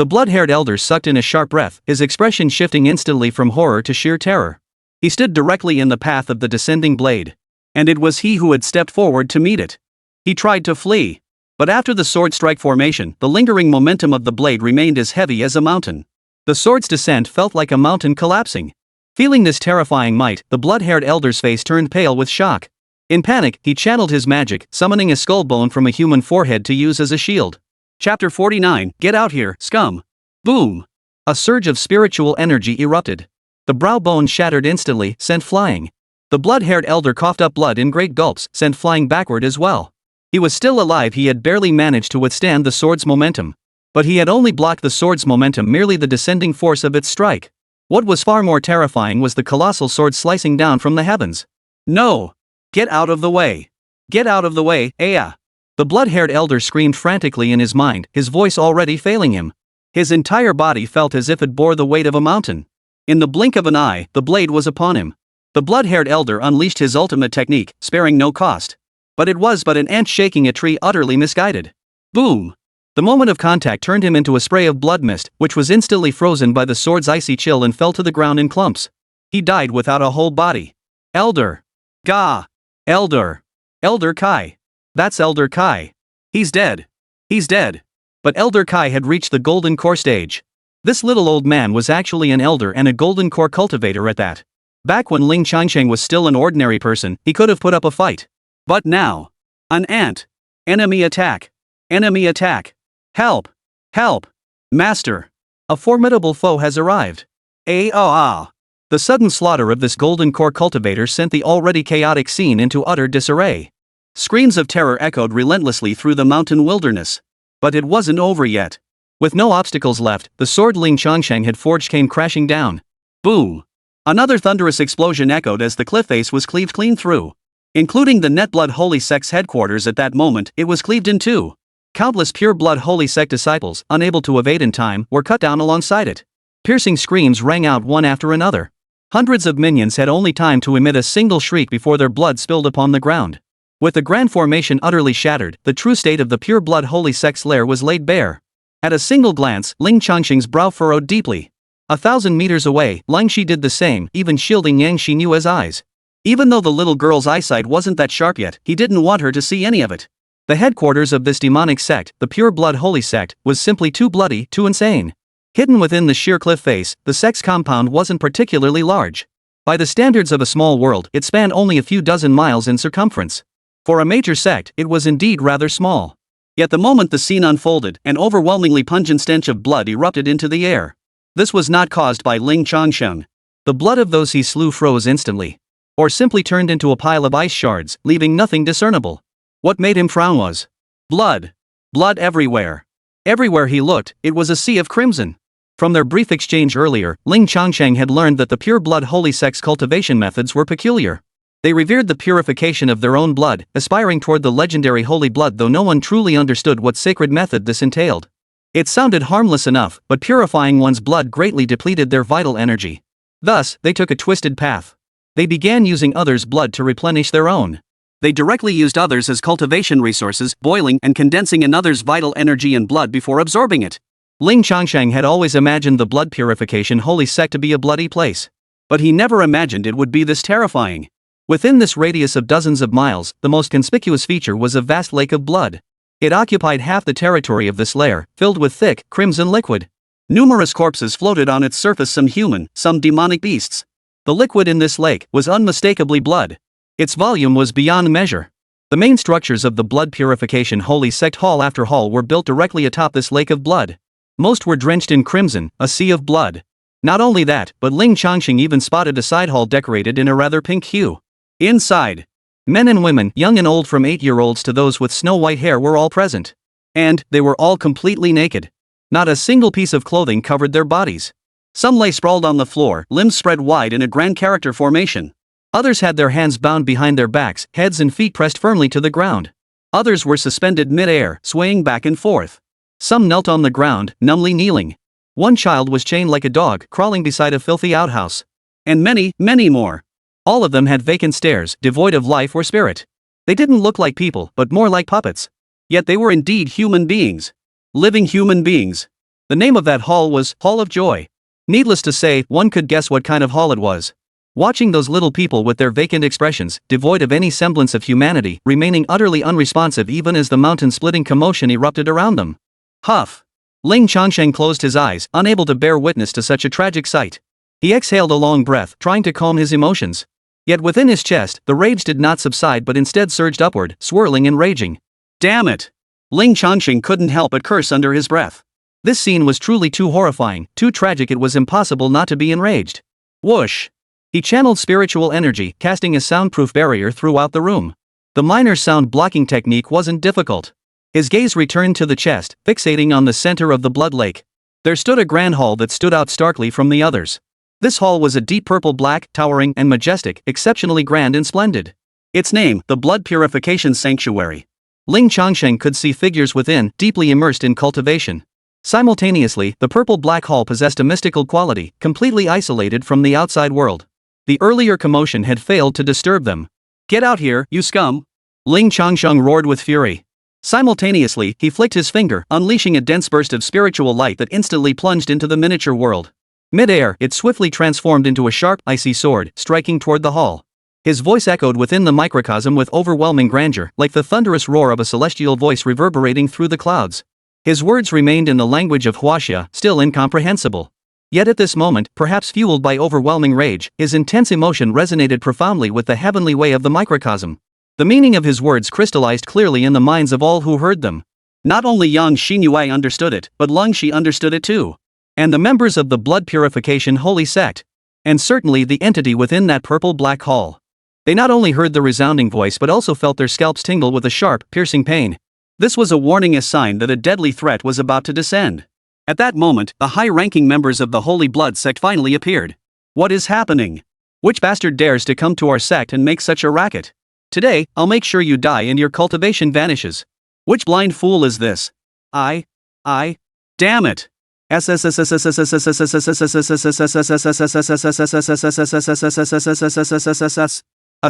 blood-haired elder sucked in a sharp breath, his expression shifting instantly from horror to sheer terror. He stood directly in the path of the descending blade. And it was he who had stepped forward to meet it. He tried to flee. But after the sword strike formation, the lingering momentum of the blade remained as heavy as a mountain. The sword's descent felt like a mountain collapsing. Feeling this terrifying might, the blood-haired elder's face turned pale with shock. In panic, he channeled his magic, summoning a skull bone from a human forehead to use as a shield. Chapter 49, Get out here, scum! Boom! A surge of spiritual energy erupted. The brow bone shattered instantly, sent flying. The blood-haired elder coughed up blood in great gulps, sent flying backward as well. He was still alive. He had barely managed to withstand the sword's momentum. But he had only blocked the sword's momentum, merely the descending force of its strike. What was far more terrifying was the colossal sword slicing down from the heavens. No! Get out of the way! Get out of the way, Aya! The blood-haired elder screamed frantically in his mind, his voice already failing him. His entire body felt as if it bore the weight of a mountain. In the blink of an eye, the blade was upon him. The blood-haired elder unleashed his ultimate technique, sparing no cost. But it was but an ant shaking a tree, utterly misguided. Boom! The moment of contact turned him into a spray of blood mist, which was instantly frozen by the sword's icy chill and fell to the ground in clumps. He died without a whole body. Elder! Gah! Elder! Elder Kai! That's Elder Kai! He's dead! He's dead! But Elder Kai had reached the golden core stage. This little old man was actually an elder and a golden core cultivator at that. Back when Ling Changsheng was still an ordinary person, he could have put up a fight. But now... An ant! Enemy attack! Enemy attack! Help! Help! Master! A formidable foe has arrived. The sudden slaughter of this golden core cultivator sent the already chaotic scene into utter disarray. Screams of terror echoed relentlessly through the mountain wilderness. But it wasn't over yet. With no obstacles left, the sword Ling Changsheng had forged came crashing down. Boom! Another thunderous explosion echoed as the cliff face was cleaved clean through. Including the Netblood Holy Sect's headquarters. At that moment, it was cleaved in two. Countless pure blood Holy Sect disciples, unable to evade in time, were cut down alongside it. Piercing screams rang out one after another. Hundreds of minions had only time to emit a single shriek before their blood spilled upon the ground. With the grand formation utterly shattered, the true state of the pure blood holy sect's lair was laid bare. At a single glance, Ling Changsheng's brow furrowed deeply. 1,000 meters away, Ling Shi did the same, even shielding Yang Xinyue's eyes. Even though the little girl's eyesight wasn't that sharp yet, he didn't want her to see any of it. The headquarters of this demonic sect, the pure blood holy sect, was simply too bloody, too insane. Hidden within the sheer cliff face, the sect's compound wasn't particularly large. By the standards of a small world, it spanned only a few dozen miles in circumference. For a major sect, it was indeed rather small. Yet the moment the scene unfolded, an overwhelmingly pungent stench of blood erupted into the air. This was not caused by Ling Changsheng. The blood of those he slew froze instantly. Or simply turned into a pile of ice shards, leaving nothing discernible. What made him frown was blood. Blood everywhere. Everywhere he looked, it was a sea of crimson. From their brief exchange earlier, Ling Changsheng had learned that the pure blood holy sect's cultivation methods were peculiar. They revered the purification of their own blood, aspiring toward the legendary holy blood, though no one truly understood what sacred method this entailed. It sounded harmless enough, but purifying one's blood greatly depleted their vital energy. Thus, they took a twisted path. They began using others' blood to replenish their own. They directly used others as cultivation resources, boiling and condensing another's vital energy and blood before absorbing it. Ling Changsheng had always imagined the blood purification holy sect to be a bloody place. But he never imagined it would be this terrifying. Within this radius of dozens of miles, the most conspicuous feature was a vast lake of blood. It occupied half the territory of this lair, filled with thick, crimson liquid. Numerous corpses floated on its surface, some human, some demonic beasts. The liquid in this lake was unmistakably blood. Its volume was beyond measure. The main structures of the blood purification holy sect, hall after hall, were built directly atop this lake of blood. Most were drenched in crimson, a sea of blood. Not only that, but Ling Changsheng even spotted a side hall decorated in a rather pink hue. Inside, men and women, young and old, from 8-year-olds to those with snow-white hair, were all present. And they were all completely naked. Not a single piece of clothing covered their bodies. Some lay sprawled on the floor, limbs spread wide in a grand character formation. Others had their hands bound behind their backs, heads and feet pressed firmly to the ground. Others were suspended mid-air, swaying back and forth. Some knelt on the ground, numbly kneeling. One child was chained like a dog, crawling beside a filthy outhouse. And many, many more. All of them had vacant stares, devoid of life or spirit. They didn't look like people, but more like puppets. Yet they were indeed human beings. Living human beings. The name of that hall was Hall of Joy. Needless to say, one could guess what kind of hall it was. Watching those little people with their vacant expressions, devoid of any semblance of humanity, remaining utterly unresponsive even as the mountain-splitting commotion erupted around them. Huff. Ling Changsheng closed his eyes, unable to bear witness to such a tragic sight. He exhaled a long breath, trying to calm his emotions. Yet within his chest, the rage did not subside but instead surged upward, swirling and raging. Damn it! Ling Changsheng couldn't help but curse under his breath. This scene was truly too horrifying, too tragic, it was impossible not to be enraged. Whoosh! He channeled spiritual energy, casting a soundproof barrier throughout the room. The miner's sound blocking technique wasn't difficult. His gaze returned to the chest, fixating on the center of the blood lake. There stood a grand hall that stood out starkly from the others. This hall was a deep purple black, towering and majestic, exceptionally grand and splendid. Its name, the Blood Purification Sanctuary. Ling Changsheng could see figures within, deeply immersed in cultivation. Simultaneously, the purple-black hall possessed a mystical quality, completely isolated from the outside world. The earlier commotion had failed to disturb them. Get out here, you scum! Ling Changsheng roared with fury. Simultaneously, he flicked his finger, unleashing a dense burst of spiritual light that instantly plunged into the miniature world. Mid-air, it swiftly transformed into a sharp, icy sword, striking toward the hall. His voice echoed within the microcosm with overwhelming grandeur, like the thunderous roar of a celestial voice reverberating through the clouds. His words remained in the language of Huaxia, still incomprehensible. Yet at this moment, perhaps fueled by overwhelming rage, his intense emotion resonated profoundly with the heavenly way of the microcosm. The meaning of his words crystallized clearly in the minds of all who heard them. Not only Yang Xinyue understood it, but Ling Shi understood it too. And the members of the Blood Purification Holy Sect. And certainly the entity within that purple-black hall. They not only heard the resounding voice but also felt their scalps tingle with a sharp, piercing pain. This was a warning, a sign that a deadly threat was about to descend. At that moment, the high-ranking members of the Holy Blood Sect finally appeared. What is happening? Which bastard dares to come to our sect and make such a racket? Today, I'll make sure you die and your cultivation vanishes. Which blind fool is this? Damn it! A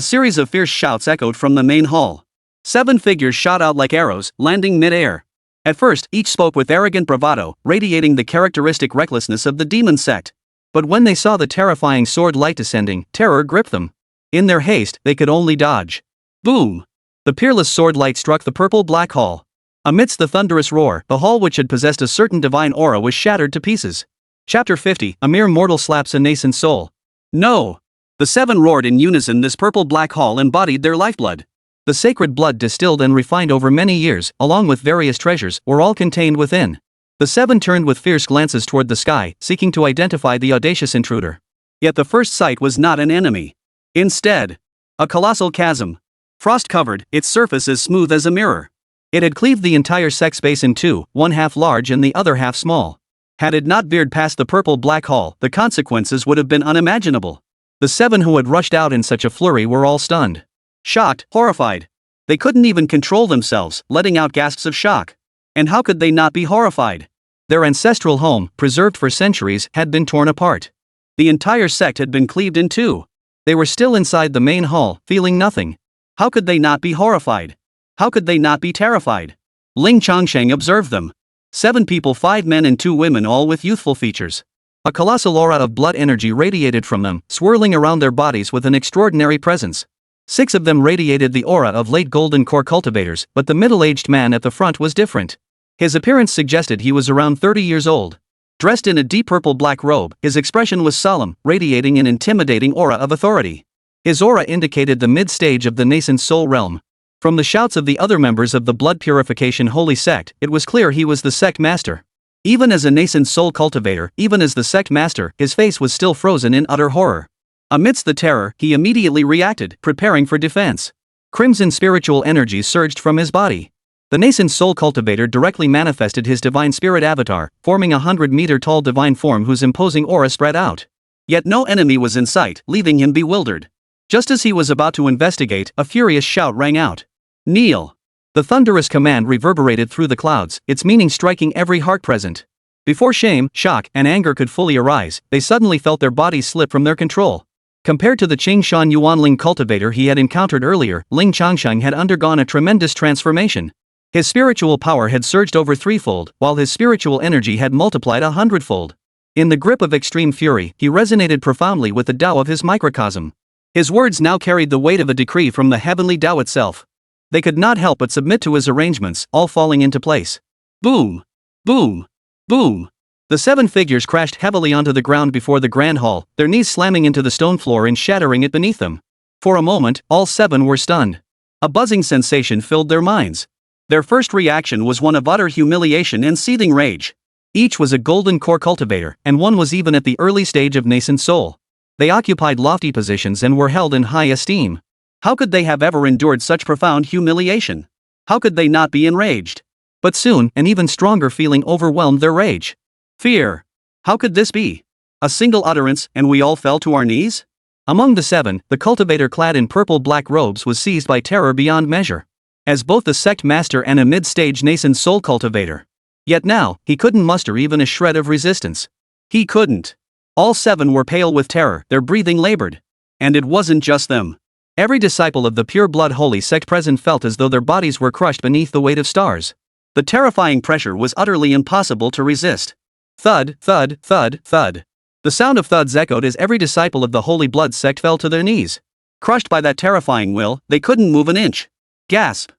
series of fierce shouts echoed from the main hall. 7 figures shot out like arrows, landing mid-air. At first, each spoke with arrogant bravado, radiating the characteristic recklessness of the demon sect. But when they saw the terrifying sword light descending, terror gripped them. In their haste, they could only dodge. Boom! The peerless sword light struck the purple black hall. Amidst the thunderous roar, the hall which had possessed a certain divine aura was shattered to pieces. Chapter 50, A mere mortal slaps a nascent soul. No! The 7 roared in unison. This purple black hall embodied their lifeblood. The sacred blood distilled and refined over many years, along with various treasures, were all contained within. The 7 turned with fierce glances toward the sky, seeking to identify the audacious intruder. Yet the first sight was not an enemy. Instead, a colossal chasm. Frost-covered, its surface as smooth as a mirror. It had cleaved the entire sect space in two, one half large and the other half small. Had it not veered past the purple black hall, the consequences would have been unimaginable. The 7 who had rushed out in such a flurry were all stunned. Shocked, horrified. They couldn't even control themselves, letting out gasps of shock. And how could they not be horrified? Their ancestral home, preserved for centuries, had been torn apart. The entire sect had been cleaved in two. They were still inside the main hall, feeling nothing. How could they not be horrified? How could they not be terrified? Ling Changsheng observed them. 7 people, 5 men and 2 women, all with youthful features. A colossal aura of blood energy radiated from them, swirling around their bodies with an extraordinary presence. 6 of them radiated the aura of late golden core cultivators, but the middle-aged man at the front was different. His appearance suggested he was around 30 years old. Dressed in a deep purple-black robe, his expression was solemn, radiating an intimidating aura of authority. His aura indicated the mid-stage of the nascent soul realm. From the shouts of the other members of the blood purification holy sect, it was clear he was the sect master. Even as a nascent soul cultivator, even as the sect master, his face was still frozen in utter horror. Amidst the terror, he immediately reacted, preparing for defense. Crimson spiritual energy surged from his body. The nascent soul cultivator directly manifested his divine spirit avatar, forming a 100-meter-tall divine form whose imposing aura spread out. Yet no enemy was in sight, leaving him bewildered. Just as he was about to investigate, a furious shout rang out. Kneel! The thunderous command reverberated through the clouds, its meaning striking every heart present. Before shame, shock, and anger could fully arise, they suddenly felt their bodies slip from their control. Compared to the Qingshan Yuanling cultivator he had encountered earlier, Ling Changsheng had undergone a tremendous transformation. His spiritual power had surged over threefold, while his spiritual energy had multiplied 100-fold. In the grip of extreme fury, he resonated profoundly with the Tao of his microcosm. His words now carried the weight of a decree from the heavenly Tao itself. They could not help but submit to his arrangements, all falling into place. Boom! Boom! Boom! The 7 figures crashed heavily onto the ground before the grand hall, their knees slamming into the stone floor and shattering it beneath them. For a moment, all 7 were stunned. A buzzing sensation filled their minds. Their first reaction was one of utter humiliation and seething rage. Each was a golden core cultivator, and one was even at the early stage of nascent soul. They occupied lofty positions and were held in high esteem. How could they have ever endured such profound humiliation? How could they not be enraged? But soon, an even stronger feeling overwhelmed their rage. Fear. How could this be? A single utterance, and we all fell to our knees? Among the 7, the cultivator clad in purple-black robes was seized by terror beyond measure. As both the sect master and a mid-stage nascent soul cultivator. Yet now, he couldn't muster even a shred of resistance. He couldn't. All 7 were pale with terror, their breathing labored. And it wasn't just them. Every disciple of the pure blood holy sect present felt as though their bodies were crushed beneath the weight of stars. The terrifying pressure was utterly impossible to resist. Thud, thud, thud, thud. The sound of thuds echoed as every disciple of the holy blood sect fell to their knees. Crushed by that terrifying will, they couldn't move an inch. Gasp.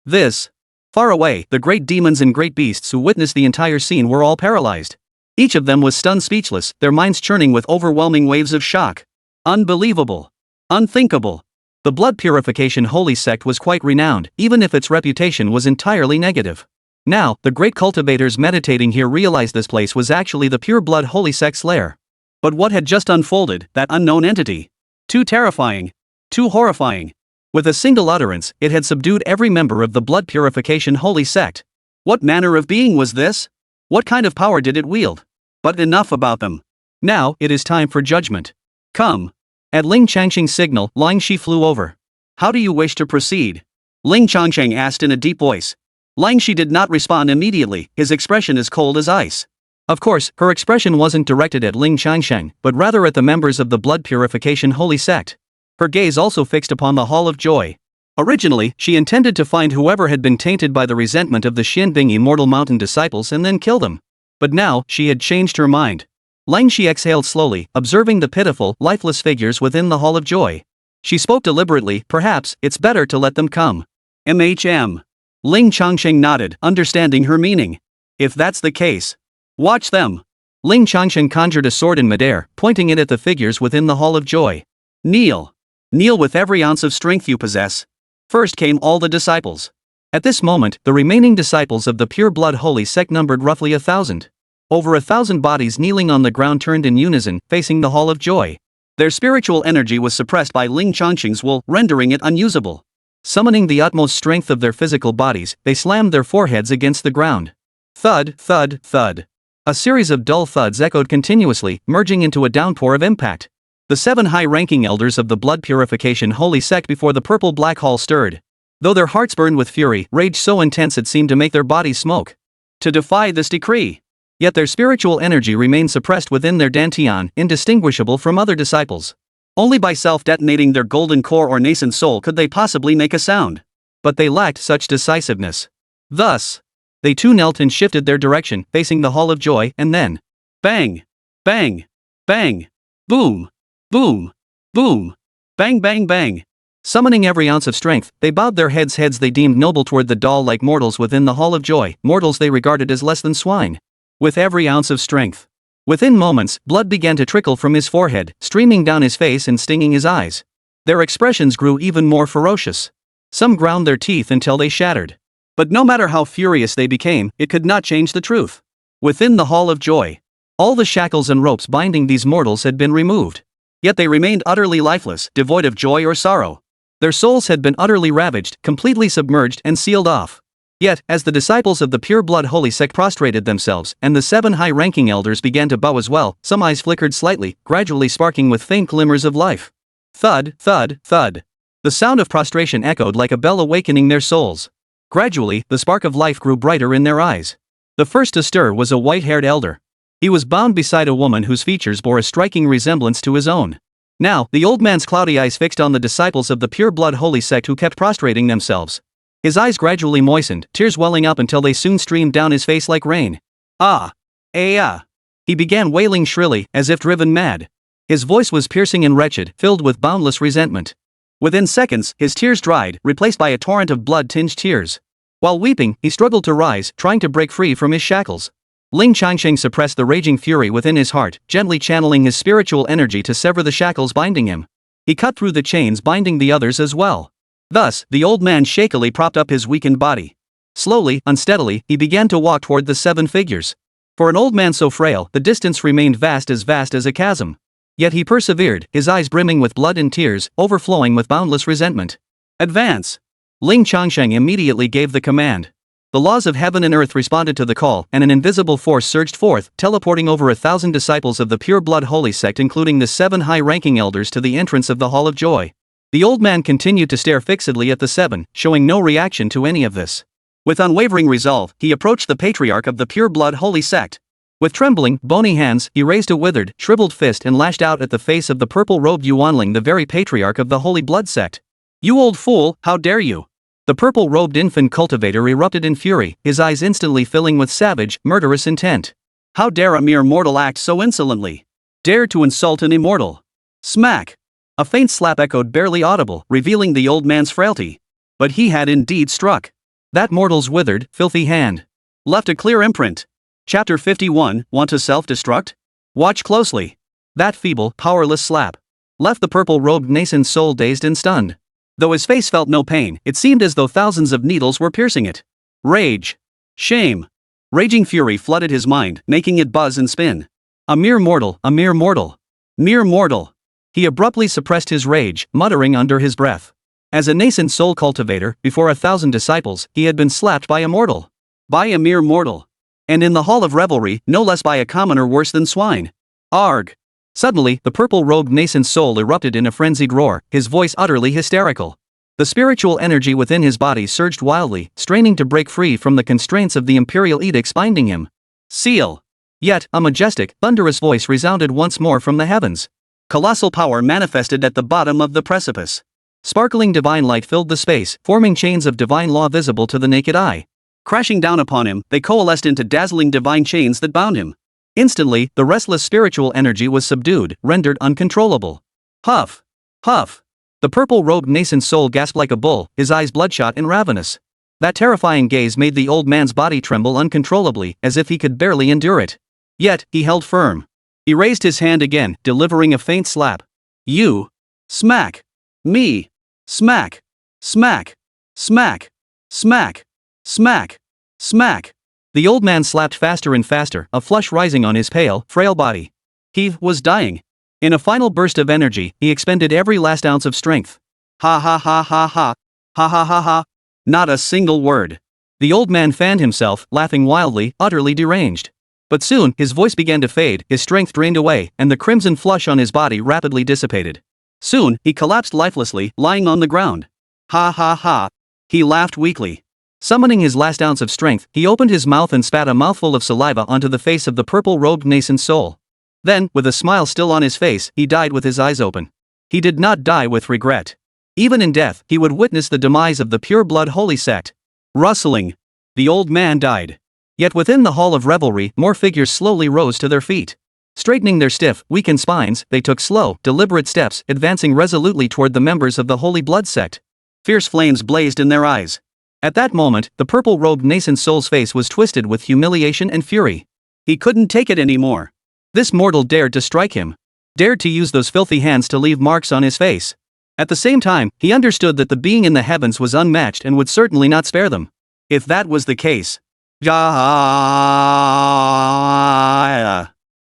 This. Far away, the great demons and great beasts who witnessed the entire scene were all paralyzed. Each of them was stunned speechless, their minds churning with overwhelming waves of shock. Unbelievable. Unthinkable. The blood purification holy sect was quite renowned, even if its reputation was entirely negative. Now, the great cultivators meditating here realized this place was actually the pure blood holy sect's lair. But what had just unfolded, that unknown entity? Too terrifying. Too horrifying. With a single utterance, it had subdued every member of the blood purification holy sect. What manner of being was this? What kind of power did it wield? But enough about them. Now, it is time for judgment. Come. At Ling Changsheng's signal, Ling Shi flew over. How do you wish to proceed? Ling Changsheng asked in a deep voice. Ling Shi did not respond immediately, his expression as cold as ice. Of course, her expression wasn't directed at Ling Changsheng, but rather at the members of the blood purification holy sect. Her gaze also fixed upon the Hall of Joy. Originally, she intended to find whoever had been tainted by the resentment of the Xinbing Immortal Mountain disciples and then kill them. But now, she had changed her mind. Lang Shi exhaled slowly, observing the pitiful, lifeless figures within the Hall of Joy. She spoke deliberately, perhaps, it's better to let them come. MHM. Ling Changsheng nodded, understanding her meaning. If that's the case. Watch them. Ling Changsheng conjured a sword in midair, pointing it at the figures within the Hall of Joy. Kneel. Kneel with every ounce of strength you possess. First came all the disciples. At this moment, the remaining disciples of the Pure Blood Holy Sect numbered roughly 1,000. Over 1,000 bodies kneeling on the ground turned in unison, facing the Hall of Joy. Their spiritual energy was suppressed by Ling Changsheng's will, rendering it unusable. Summoning the utmost strength of their physical bodies, they slammed their foreheads against the ground. Thud, thud, thud. A series of dull thuds echoed continuously, merging into a downpour of impact. The 7 high-ranking elders of the Blood Purification Holy Sect before the purple black hall stirred. Though their hearts burned with fury, rage so intense it seemed to make their bodies smoke. To defy this decree. Yet their spiritual energy remained suppressed within their dantian, indistinguishable from other disciples. Only by self-detonating their golden core or nascent soul could they possibly make a sound. But they lacked such decisiveness. Thus, they too knelt and shifted their direction, facing the Hall of Joy, and then, bang, bang, bang, boom, boom, boom, bang bang bang. Summoning every ounce of strength, they bowed their heads they deemed noble toward the doll-like mortals within the Hall of Joy, mortals they regarded as less than swine. With every ounce of strength. Within moments, blood began to trickle from his forehead, streaming down his face and stinging his eyes. Their expressions grew even more ferocious. Some ground their teeth until they shattered. But no matter how furious they became, it could not change the truth. Within the Hall of Joy, all the shackles and ropes binding these mortals had been removed. Yet they remained utterly lifeless, devoid of joy or sorrow. Their souls had been utterly ravaged, completely submerged and sealed off. Yet, as the disciples of the Pure Blood Holy Sect prostrated themselves, and the 7 high-ranking elders began to bow as well, some eyes flickered slightly, gradually sparking with faint glimmers of life. Thud, thud, thud. The sound of prostration echoed like a bell awakening their souls. Gradually, the spark of life grew brighter in their eyes. The first to stir was a white-haired elder. He was bound beside a woman whose features bore a striking resemblance to his own. Now, the old man's cloudy eyes fixed on the disciples of the Pure Blood Holy Sect who kept prostrating themselves. His eyes gradually moistened, tears welling up until they soon streamed down his face like rain. Ah! Ah! He began wailing shrilly, as if driven mad. His voice was piercing and wretched, filled with boundless resentment. Within seconds, his tears dried, replaced by a torrent of blood-tinged tears. While weeping, he struggled to rise, trying to break free from his shackles. Ling Changsheng suppressed the raging fury within his heart, gently channeling his spiritual energy to sever the shackles binding him. He cut through the chains binding the others as well. Thus, the old man shakily propped up his weakened body. Slowly, unsteadily, he began to walk toward the 7 figures. For an old man so frail, the distance remained vast as a chasm. Yet he persevered, his eyes brimming with blood and tears, overflowing with boundless resentment. Advance! Ling Changsheng immediately gave the command. The laws of heaven and earth responded to the call, and an invisible force surged forth, teleporting over 1,000 disciples of the Pure Blood Holy Sect, including the 7 high-ranking elders, to the entrance of the Hall of Joy. The old man continued to stare fixedly at the 7, showing no reaction to any of this. With unwavering resolve, he approached the patriarch of the Pure Blood Holy Sect. With trembling, bony hands, he raised a withered, shriveled fist and lashed out at the face of the purple-robed Yuanling, the very patriarch of the Holy Blood Sect. You old fool, how dare you! The purple-robed infant cultivator erupted in fury, his eyes instantly filling with savage, murderous intent. How dare a mere mortal act so insolently? Dare to insult an immortal! Smack! A faint slap echoed, barely audible, revealing the old man's frailty. But he had indeed struck. That mortal's withered, filthy hand left a clear imprint. Chapter 51, Want to self-destruct? Watch closely. That feeble, powerless slap left the purple-robed nascent soul dazed and stunned. Though his face felt no pain, it seemed as though thousands of needles were piercing it. Rage. Shame. Raging fury flooded his mind, making it buzz and spin. A mere mortal, a mere mortal. Mere mortal. He abruptly suppressed his rage, muttering under his breath. As a nascent soul cultivator, before 1,000 disciples, he had been slapped by a mortal. By a mere mortal. And in the hall of revelry, no less by a commoner worse than swine. Arg! Suddenly, the purple-robed nascent soul erupted in a frenzied roar, his voice utterly hysterical. The spiritual energy within his body surged wildly, straining to break free from the constraints of the imperial edicts binding him. Seal! Yet, a majestic, thunderous voice resounded once more from the heavens. Colossal power manifested at the bottom of the precipice. Sparkling divine light filled the space, forming chains of divine law visible to the naked eye. Crashing down upon him, they coalesced into dazzling divine chains that bound him. Instantly, the restless spiritual energy was subdued, rendered uncontrollable. Huff! Huff! The purple-robed nascent soul gasped like a bull, his eyes bloodshot and ravenous. That terrifying gaze made the old man's body tremble uncontrollably, as if he could barely endure it. Yet, he held firm. He raised his hand again, delivering a faint slap. You! Smack! Me! Smack! Smack! Smack! Smack! Smack! Smack! The old man slapped faster and faster, a flush rising on his pale, frail body. He was dying. In a final burst of energy, he expended every last ounce of strength. Ha ha ha ha ha. Ha ha ha ha. Not a single word. The old man fanned himself, laughing wildly, utterly deranged. But soon, his voice began to fade, his strength drained away, and the crimson flush on his body rapidly dissipated. Soon, he collapsed lifelessly, lying on the ground. Ha ha ha. He laughed weakly. Summoning his last ounce of strength, he opened his mouth and spat a mouthful of saliva onto the face of the purple-robed nascent soul. Then, with a smile still on his face, he died with his eyes open. He did not die with regret. Even in death, he would witness the demise of the pure-blood holy sect. Rustling. The old man died. Yet within the hall of revelry, more figures slowly rose to their feet. Straightening their stiff, weakened spines, they took slow, deliberate steps, advancing resolutely toward the members of the holy blood sect. Fierce flames blazed in their eyes. At that moment, the purple-robed nascent soul's face was twisted with humiliation and fury. He couldn't take it anymore. This mortal dared to strike him. Dared to use those filthy hands to leave marks on his face. At the same time, he understood that the being in the heavens was unmatched and would certainly not spare them. If that was the case.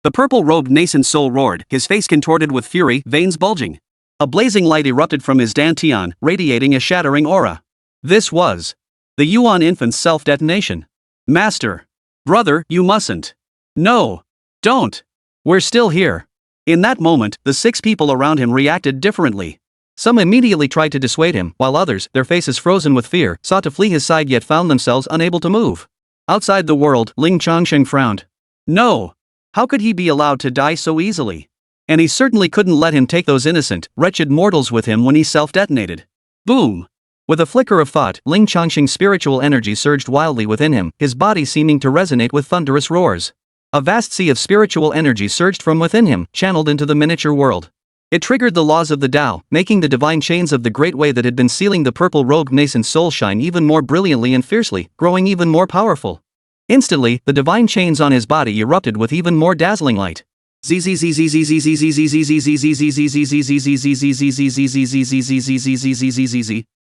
The purple-robed nascent soul roared, his face contorted with fury, veins bulging. A blazing light erupted from his dantian, radiating a shattering aura. This was the Yuan infant's self-detonation. Master. Brother, you mustn't. No. Don't. We're still here. In that moment, the 6 people around him reacted differently. Some immediately tried to dissuade him, while others, their faces frozen with fear, sought to flee his side yet found themselves unable to move. Outside the world, Ling Changsheng frowned. No. How could he be allowed to die so easily? And he certainly couldn't let him take those innocent, wretched mortals with him when he self-detonated. Boom! With a flicker of thought, Ling Changsheng's spiritual energy surged wildly within him, his body seeming to resonate with thunderous roars. A vast sea of spiritual energy surged from within him, channeled into the miniature world. It triggered the laws of the Tao, making the divine chains of the great way that had been sealing the purple-robed nascent soul shine even more brilliantly and fiercely, growing even more powerful. Instantly, the divine chains on his body erupted with even more dazzling light.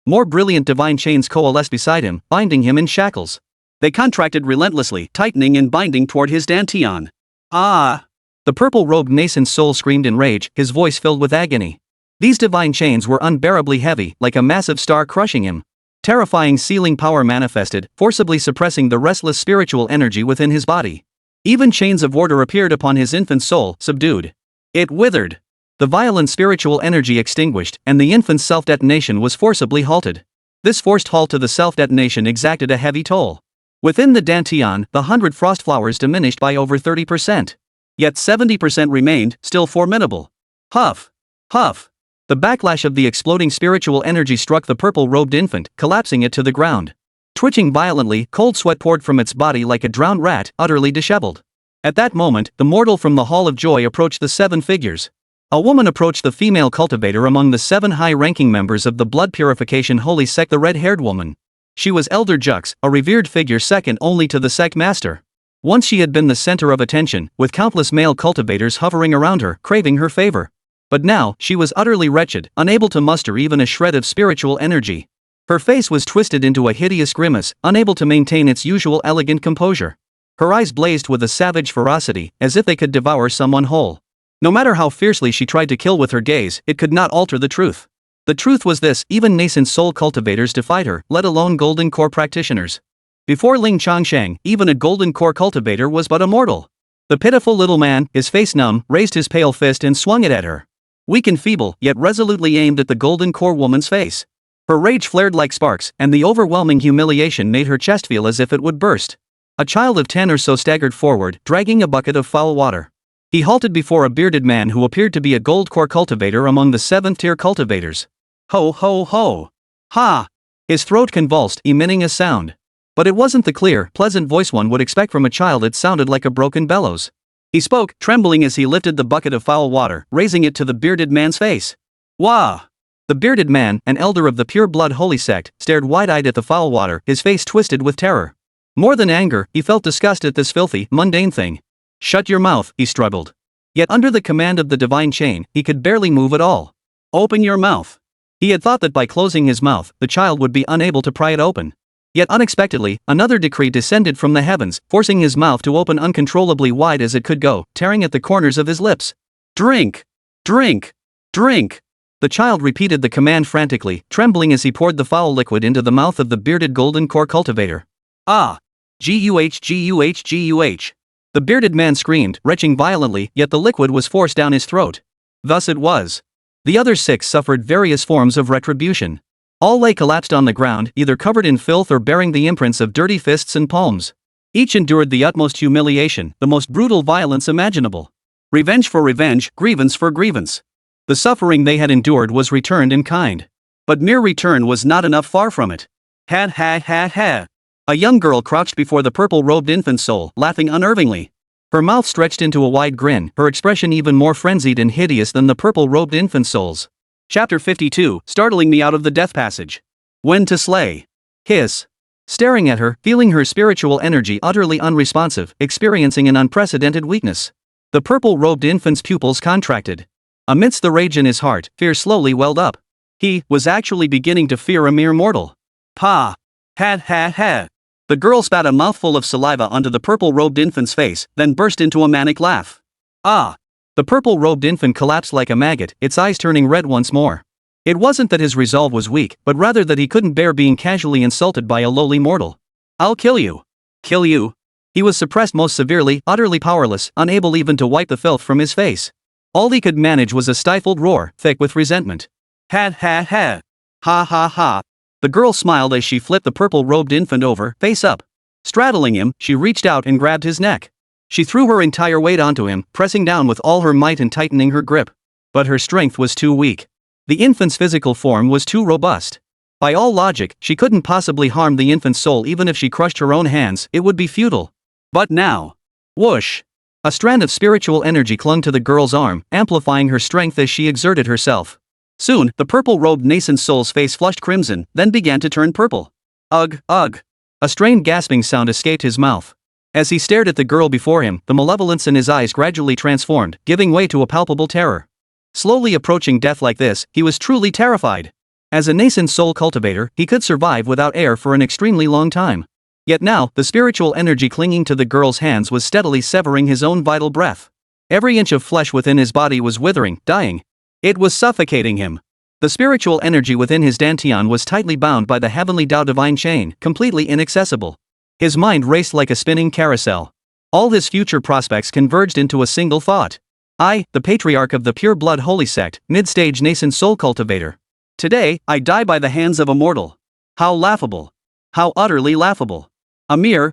More brilliant divine chains coalesced beside him, binding him in shackles. They contracted relentlessly, tightening and binding toward his dantian. Ah! The purple-robed nascent soul screamed in rage, his voice filled with agony. These divine chains were unbearably heavy, like a massive star crushing him. Terrifying sealing power manifested, forcibly suppressing the restless spiritual energy within his body. Even chains of order appeared upon his infant soul, subdued. It withered. The violent spiritual energy extinguished, and the infant's self-detonation was forcibly halted. This forced halt to the self-detonation exacted a heavy toll. Within the dantian, the 100 frost flowers diminished by over 30%. Yet 70% remained, still formidable. Huff! Huff! The backlash of the exploding spiritual energy struck the purple-robed infant, collapsing it to the ground. Twitching violently, cold sweat poured from its body like a drowned rat, utterly disheveled. At that moment, the mortal from the Hall of Joy approached the 7 figures. A woman approached the female cultivator among the 7 high-ranking members of the blood purification holy sect, the red-haired woman. She was Elder Jux, a revered figure second only to the sect master. Once she had been the center of attention, with countless male cultivators hovering around her, craving her favor. But now, she was utterly wretched, unable to muster even a shred of spiritual energy. Her face was twisted into a hideous grimace, unable to maintain its usual elegant composure. Her eyes blazed with a savage ferocity, as if they could devour someone whole. No matter how fiercely she tried to kill with her gaze, it could not alter the truth. The truth was this: even nascent soul cultivators defied her, let alone golden core practitioners. Before Ling Changsheng, even a golden core cultivator was but a mortal. The pitiful little man, his face numb, raised his pale fist and swung it at her. Weak and feeble, yet resolutely aimed at the golden core woman's face. Her rage flared like sparks, and the overwhelming humiliation made her chest feel as if it would burst. A child of 10 or so staggered forward, dragging a bucket of foul water. He halted before a bearded man who appeared to be a gold core cultivator among the 7th-tier cultivators. Ho ho ho. Ha! His throat convulsed, emitting a sound. But it wasn't the clear, pleasant voice one would expect from a child. It sounded like a broken bellows. He spoke, trembling as he lifted the bucket of foul water, raising it to the bearded man's face. Wah! The bearded man, an elder of the Pure Blood Holy Sect, stared wide-eyed at the foul water, his face twisted with terror. More than anger, he felt disgust at this filthy, mundane thing. Shut your mouth, he struggled. Yet under the command of the divine chain, he could barely move at all. Open your mouth. He had thought that by closing his mouth, the child would be unable to pry it open. Yet unexpectedly, another decree descended from the heavens, forcing his mouth to open uncontrollably wide as it could go, tearing at the corners of his lips. Drink! Drink! Drink! The child repeated the command frantically, trembling as he poured the foul liquid into the mouth of the bearded golden core cultivator. Ah! Guh guh guh. The bearded man screamed, retching violently, yet the liquid was forced down his throat. Thus it was. The other 6 suffered various forms of retribution. All lay collapsed on the ground, either covered in filth or bearing the imprints of dirty fists and palms. Each endured the utmost humiliation, the most brutal violence imaginable. Revenge for revenge, grievance for grievance. The suffering they had endured was returned in kind. But mere return was not enough, far from it. Ha ha ha ha. A young girl crouched before the purple-robed infant soul, laughing unnervingly. Her mouth stretched into a wide grin, her expression even more frenzied and hideous than the purple-robed infant soul's. Chapter 52, startling me out of the death passage. When to slay. Hiss. Staring at her, feeling her spiritual energy utterly unresponsive, experiencing an unprecedented weakness. The purple-robed infant's pupils contracted. Amidst the rage in his heart, fear slowly welled up. He was actually beginning to fear a mere mortal. Pa! Ha ha ha! The girl spat a mouthful of saliva onto the purple-robed infant's face, then burst into a manic laugh. Ah! The purple-robed infant collapsed like a maggot, its eyes turning red once more. It wasn't that his resolve was weak, but rather that he couldn't bear being casually insulted by a lowly mortal. I'll kill you. Kill you? He was suppressed most severely, utterly powerless, unable even to wipe the filth from his face. All he could manage was a stifled roar, thick with resentment. Ha ha ha. Ha ha ha. The girl smiled as she flipped the purple-robed infant over, face up. Straddling him, she reached out and grabbed his neck. She threw her entire weight onto him, pressing down with all her might and tightening her grip. But her strength was too weak. The infant's physical form was too robust. By all logic, she couldn't possibly harm the infant's soul. Even if she crushed her own hands, it would be futile. But now. Whoosh! A strand of spiritual energy clung to the girl's arm, amplifying her strength as she exerted herself. Soon, the purple-robed nascent soul's face flushed crimson, then began to turn purple. Ugh, ugh. A strained gasping sound escaped his mouth. As he stared at the girl before him, the malevolence in his eyes gradually transformed, giving way to a palpable terror. Slowly approaching death like this, he was truly terrified. As a nascent soul cultivator, he could survive without air for an extremely long time. Yet now, the spiritual energy clinging to the girl's hands was steadily severing his own vital breath. Every inch of flesh within his body was withering, dying. It was suffocating him. The spiritual energy within his dantian was tightly bound by the heavenly Tao divine chain, completely inaccessible. His mind raced like a spinning carousel. All his future prospects converged into a single thought. I, the patriarch of the Pure Blood Holy Sect, mid-stage nascent soul cultivator. Today, I die by the hands of a mortal. How laughable. How utterly laughable. A mere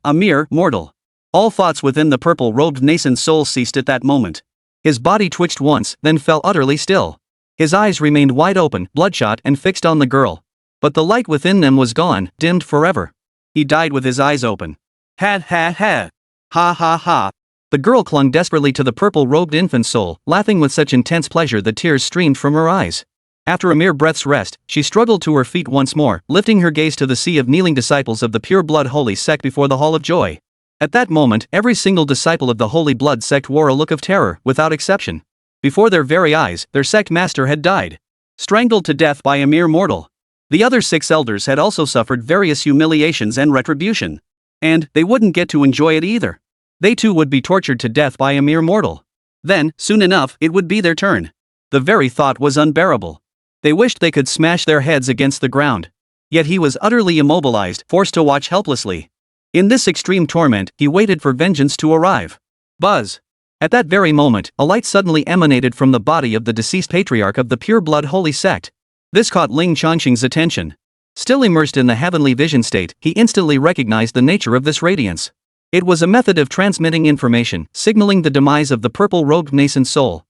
mortal. All thoughts within the purple-robed nascent soul ceased at that moment. His body twitched once, then fell utterly still. His eyes remained wide open, bloodshot and fixed on the girl. But the light within them was gone, dimmed forever. He died with his eyes open. Ha ha ha. Ha ha ha. The girl clung desperately to the purple-robed infant soul, laughing with such intense pleasure that tears streamed from her eyes. After a mere breath's rest, she struggled to her feet once more, lifting her gaze to the sea of kneeling disciples of the Pure Blood Holy Sect before the Hall of Joy. At that moment, every single disciple of the Holy Blood Sect wore a look of terror, without exception. Before their very eyes, their sect master had died. Strangled to death by a mere mortal. The other 6 elders had also suffered various humiliations and retribution. And they wouldn't get to enjoy it either. They too would be tortured to death by a mere mortal. Then, soon enough, it would be their turn. The very thought was unbearable. They wished they could smash their heads against the ground. Yet he was utterly immobilized, forced to watch helplessly. In this extreme torment, he waited for vengeance to arrive. Buzz. At that very moment, a light suddenly emanated from the body of the deceased patriarch of the Pure Blood Holy Sect. This caught Ling Changsheng's attention. Still immersed in the heavenly vision state, he instantly recognized the nature of this radiance. It was a method of transmitting information, signaling the demise of the purple-robed nascent soul.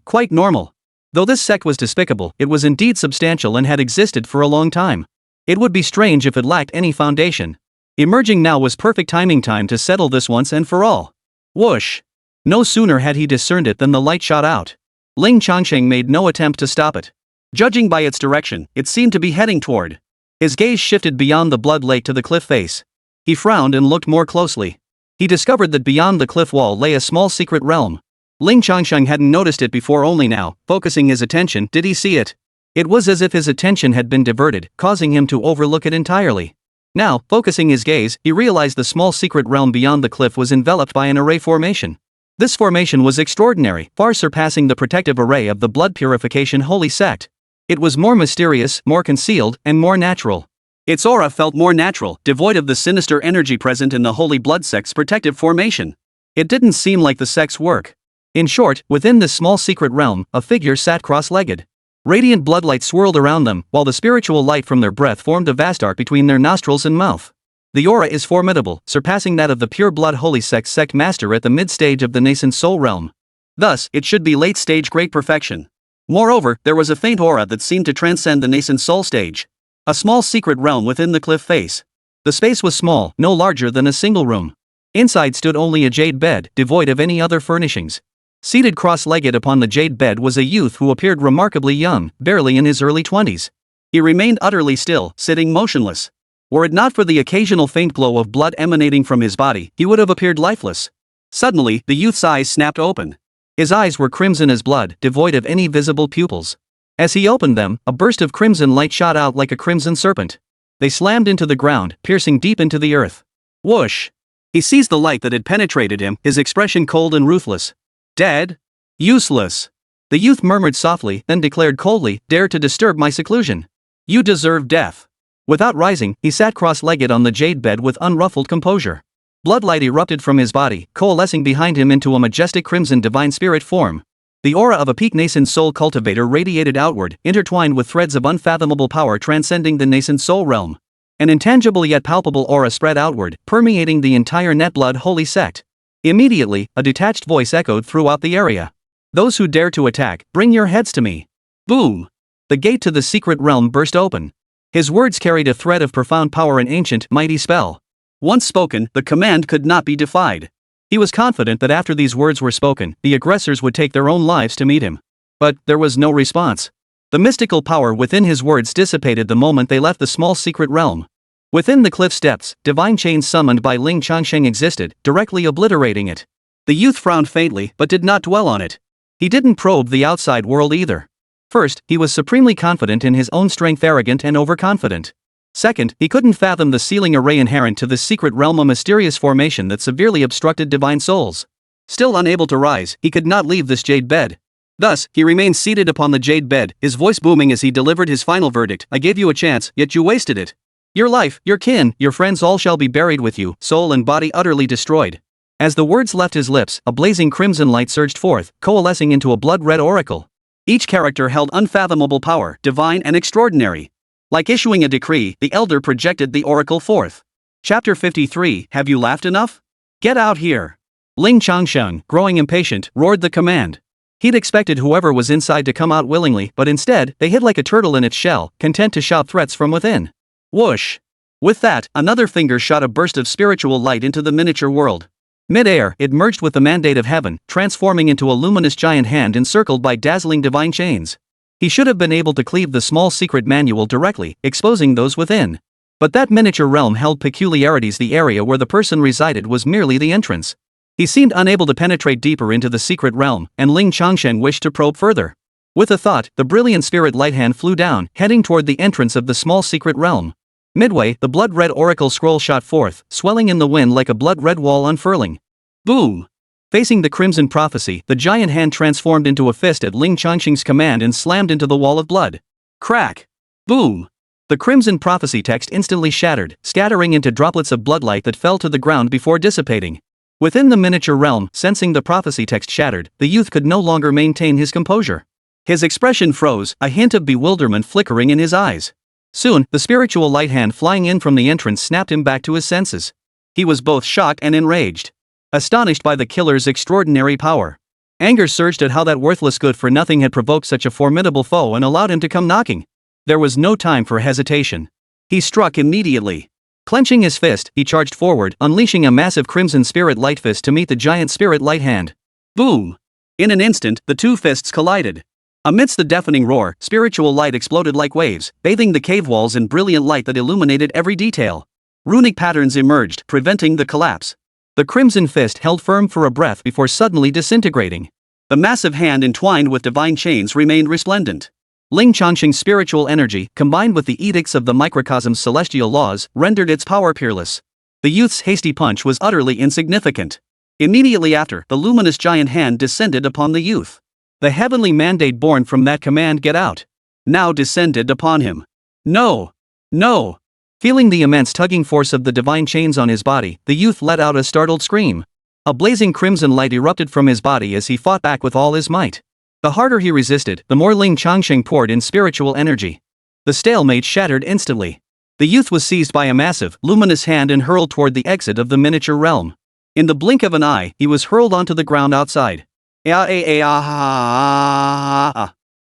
Quite normal. Though this sect was despicable, it was indeed substantial and had existed for a long time. It would be strange if it lacked any foundation. Emerging now was perfect time to settle this once and for all. Whoosh! No sooner had he discerned it than the light shot out. Ling Changsheng made no attempt to stop it. Judging by its direction, it seemed to be heading toward. His gaze shifted beyond the blood lake to the cliff face. He frowned and looked more closely. He discovered that beyond the cliff wall lay a small secret realm. Ling Changsheng hadn't noticed it before, only now, focusing his attention, did he see it. It was as if his attention had been diverted, causing him to overlook it entirely. Now, focusing his gaze, he realized the small secret realm beyond the cliff was enveloped by an array formation. This formation was extraordinary, far surpassing the protective array of the blood purification holy sect. It was more mysterious, more concealed, and more natural. Its aura felt more natural, devoid of the sinister energy present in the holy blood sect's protective formation. It didn't seem like the sect's work. In short, within this small secret realm, a figure sat cross-legged. Radiant bloodlight swirled around them, while the spiritual light from their breath formed a vast arc between their nostrils and mouth. The aura is formidable, surpassing that of the pure blood holy sect master at the mid-stage of the nascent soul realm. Thus, it should be late-stage great perfection. Moreover, there was a faint aura that seemed to transcend the nascent soul stage. A small secret realm within the cliff face. The space was small, no larger than a single room. Inside stood only a jade bed, devoid of any other furnishings. Seated cross-legged upon the jade bed was a youth who appeared remarkably young, barely in his early 20s. He remained utterly still, sitting motionless. Were it not for the occasional faint glow of blood emanating from his body, he would have appeared lifeless. Suddenly, the youth's eyes snapped open. His eyes were crimson as blood, devoid of any visible pupils. As he opened them, a burst of crimson light shot out like a crimson serpent. They slammed into the ground, piercing deep into the earth. Whoosh! He seized the light that had penetrated him, his expression cold and ruthless. Dead? Useless. The youth murmured softly, then declared coldly, "Dare to disturb my seclusion. You deserve death." Without rising, he sat cross-legged on the jade bed with unruffled composure. Bloodlight erupted from his body, coalescing behind him into a majestic crimson divine spirit form. The aura of a peak nascent soul cultivator radiated outward, intertwined with threads of unfathomable power transcending the nascent soul realm. An intangible yet palpable aura spread outward, permeating the entire net blood holy sect. Immediately, a detached voice echoed throughout the area. "Those who dare to attack, bring your heads to me." Boom! The gate to the secret realm burst open. His words carried a thread of profound power, an ancient, mighty spell. Once spoken, the command could not be defied. He was confident that after these words were spoken, the aggressors would take their own lives to meet him. But there was no response. The mystical power within his words dissipated the moment they left the small secret realm. Within the cliff steps, divine chains summoned by Ling Changsheng existed, directly obliterating it. The youth frowned faintly, but did not dwell on it. He didn't probe the outside world either. First, he was supremely confident in his own strength, arrogant and overconfident. Second, he couldn't fathom the sealing array inherent to this secret realm, a mysterious formation that severely obstructed divine souls. Still unable to rise, he could not leave this jade bed. Thus, he remained seated upon the jade bed, his voice booming as he delivered his final verdict. "I gave you a chance, yet you wasted it. Your life, your kin, your friends all shall be buried with you, soul and body utterly destroyed." As the words left his lips, a blazing crimson light surged forth, coalescing into a blood-red oracle. Each character held unfathomable power, divine and extraordinary. Like issuing a decree, the elder projected the oracle forth. Chapter 53, Have you laughed enough? Get out here. Ling Changsheng, growing impatient, roared the command. He'd expected whoever was inside to come out willingly, but instead, they hid like a turtle in its shell, content to shout threats from within. Whoosh! With that, another finger shot a burst of spiritual light into the miniature world. Mid-air, it merged with the mandate of heaven, transforming into a luminous giant hand encircled by dazzling divine chains. He should have been able to cleave the small secret manual directly, exposing those within. But that miniature realm held peculiarities. The area where the person resided was merely the entrance. He seemed unable to penetrate deeper into the secret realm, and Ling Changsheng wished to probe further. With a thought, the brilliant spirit light hand flew down, heading toward the entrance of the small secret realm. Midway, the blood-red oracle scroll shot forth, swelling in the wind like a blood-red wall unfurling. Boom! Facing the crimson prophecy, the giant hand transformed into a fist at Ling Changsheng's command and slammed into the wall of blood. Crack! Boom! The crimson prophecy text instantly shattered, scattering into droplets of bloodlight that fell to the ground before dissipating. Within the miniature realm, sensing the prophecy text shattered, the youth could no longer maintain his composure. His expression froze, a hint of bewilderment flickering in his eyes. Soon, the spiritual light hand flying in from the entrance snapped him back to his senses. He was both shocked and enraged. Astonished by the killer's extraordinary power. Anger surged at how that worthless good-for-nothing had provoked such a formidable foe and allowed him to come knocking. There was no time for hesitation. He struck immediately. Clenching his fist, he charged forward, unleashing a massive crimson spirit light fist to meet the giant spirit light hand. Boom! In an instant, the two fists collided. Amidst the deafening roar, spiritual light exploded like waves, bathing the cave walls in brilliant light that illuminated every detail. Runic patterns emerged, preventing the collapse. The crimson fist held firm for a breath before suddenly disintegrating. The massive hand entwined with divine chains remained resplendent. Ling Changsheng's spiritual energy, combined with the edicts of the microcosm's celestial laws, rendered its power peerless. The youth's hasty punch was utterly insignificant. Immediately after, the luminous giant hand descended upon the youth. The heavenly mandate born from that command, "Get out," now descended upon him. No! No! Feeling the immense tugging force of the divine chains on his body, the youth let out a startled scream. A blazing crimson light erupted from his body as he fought back with all his might. The harder he resisted, the more Ling Changsheng poured in spiritual energy. The stalemate shattered instantly. The youth was seized by a massive, luminous hand and hurled toward the exit of the miniature realm. In the blink of an eye, he was hurled onto the ground outside. The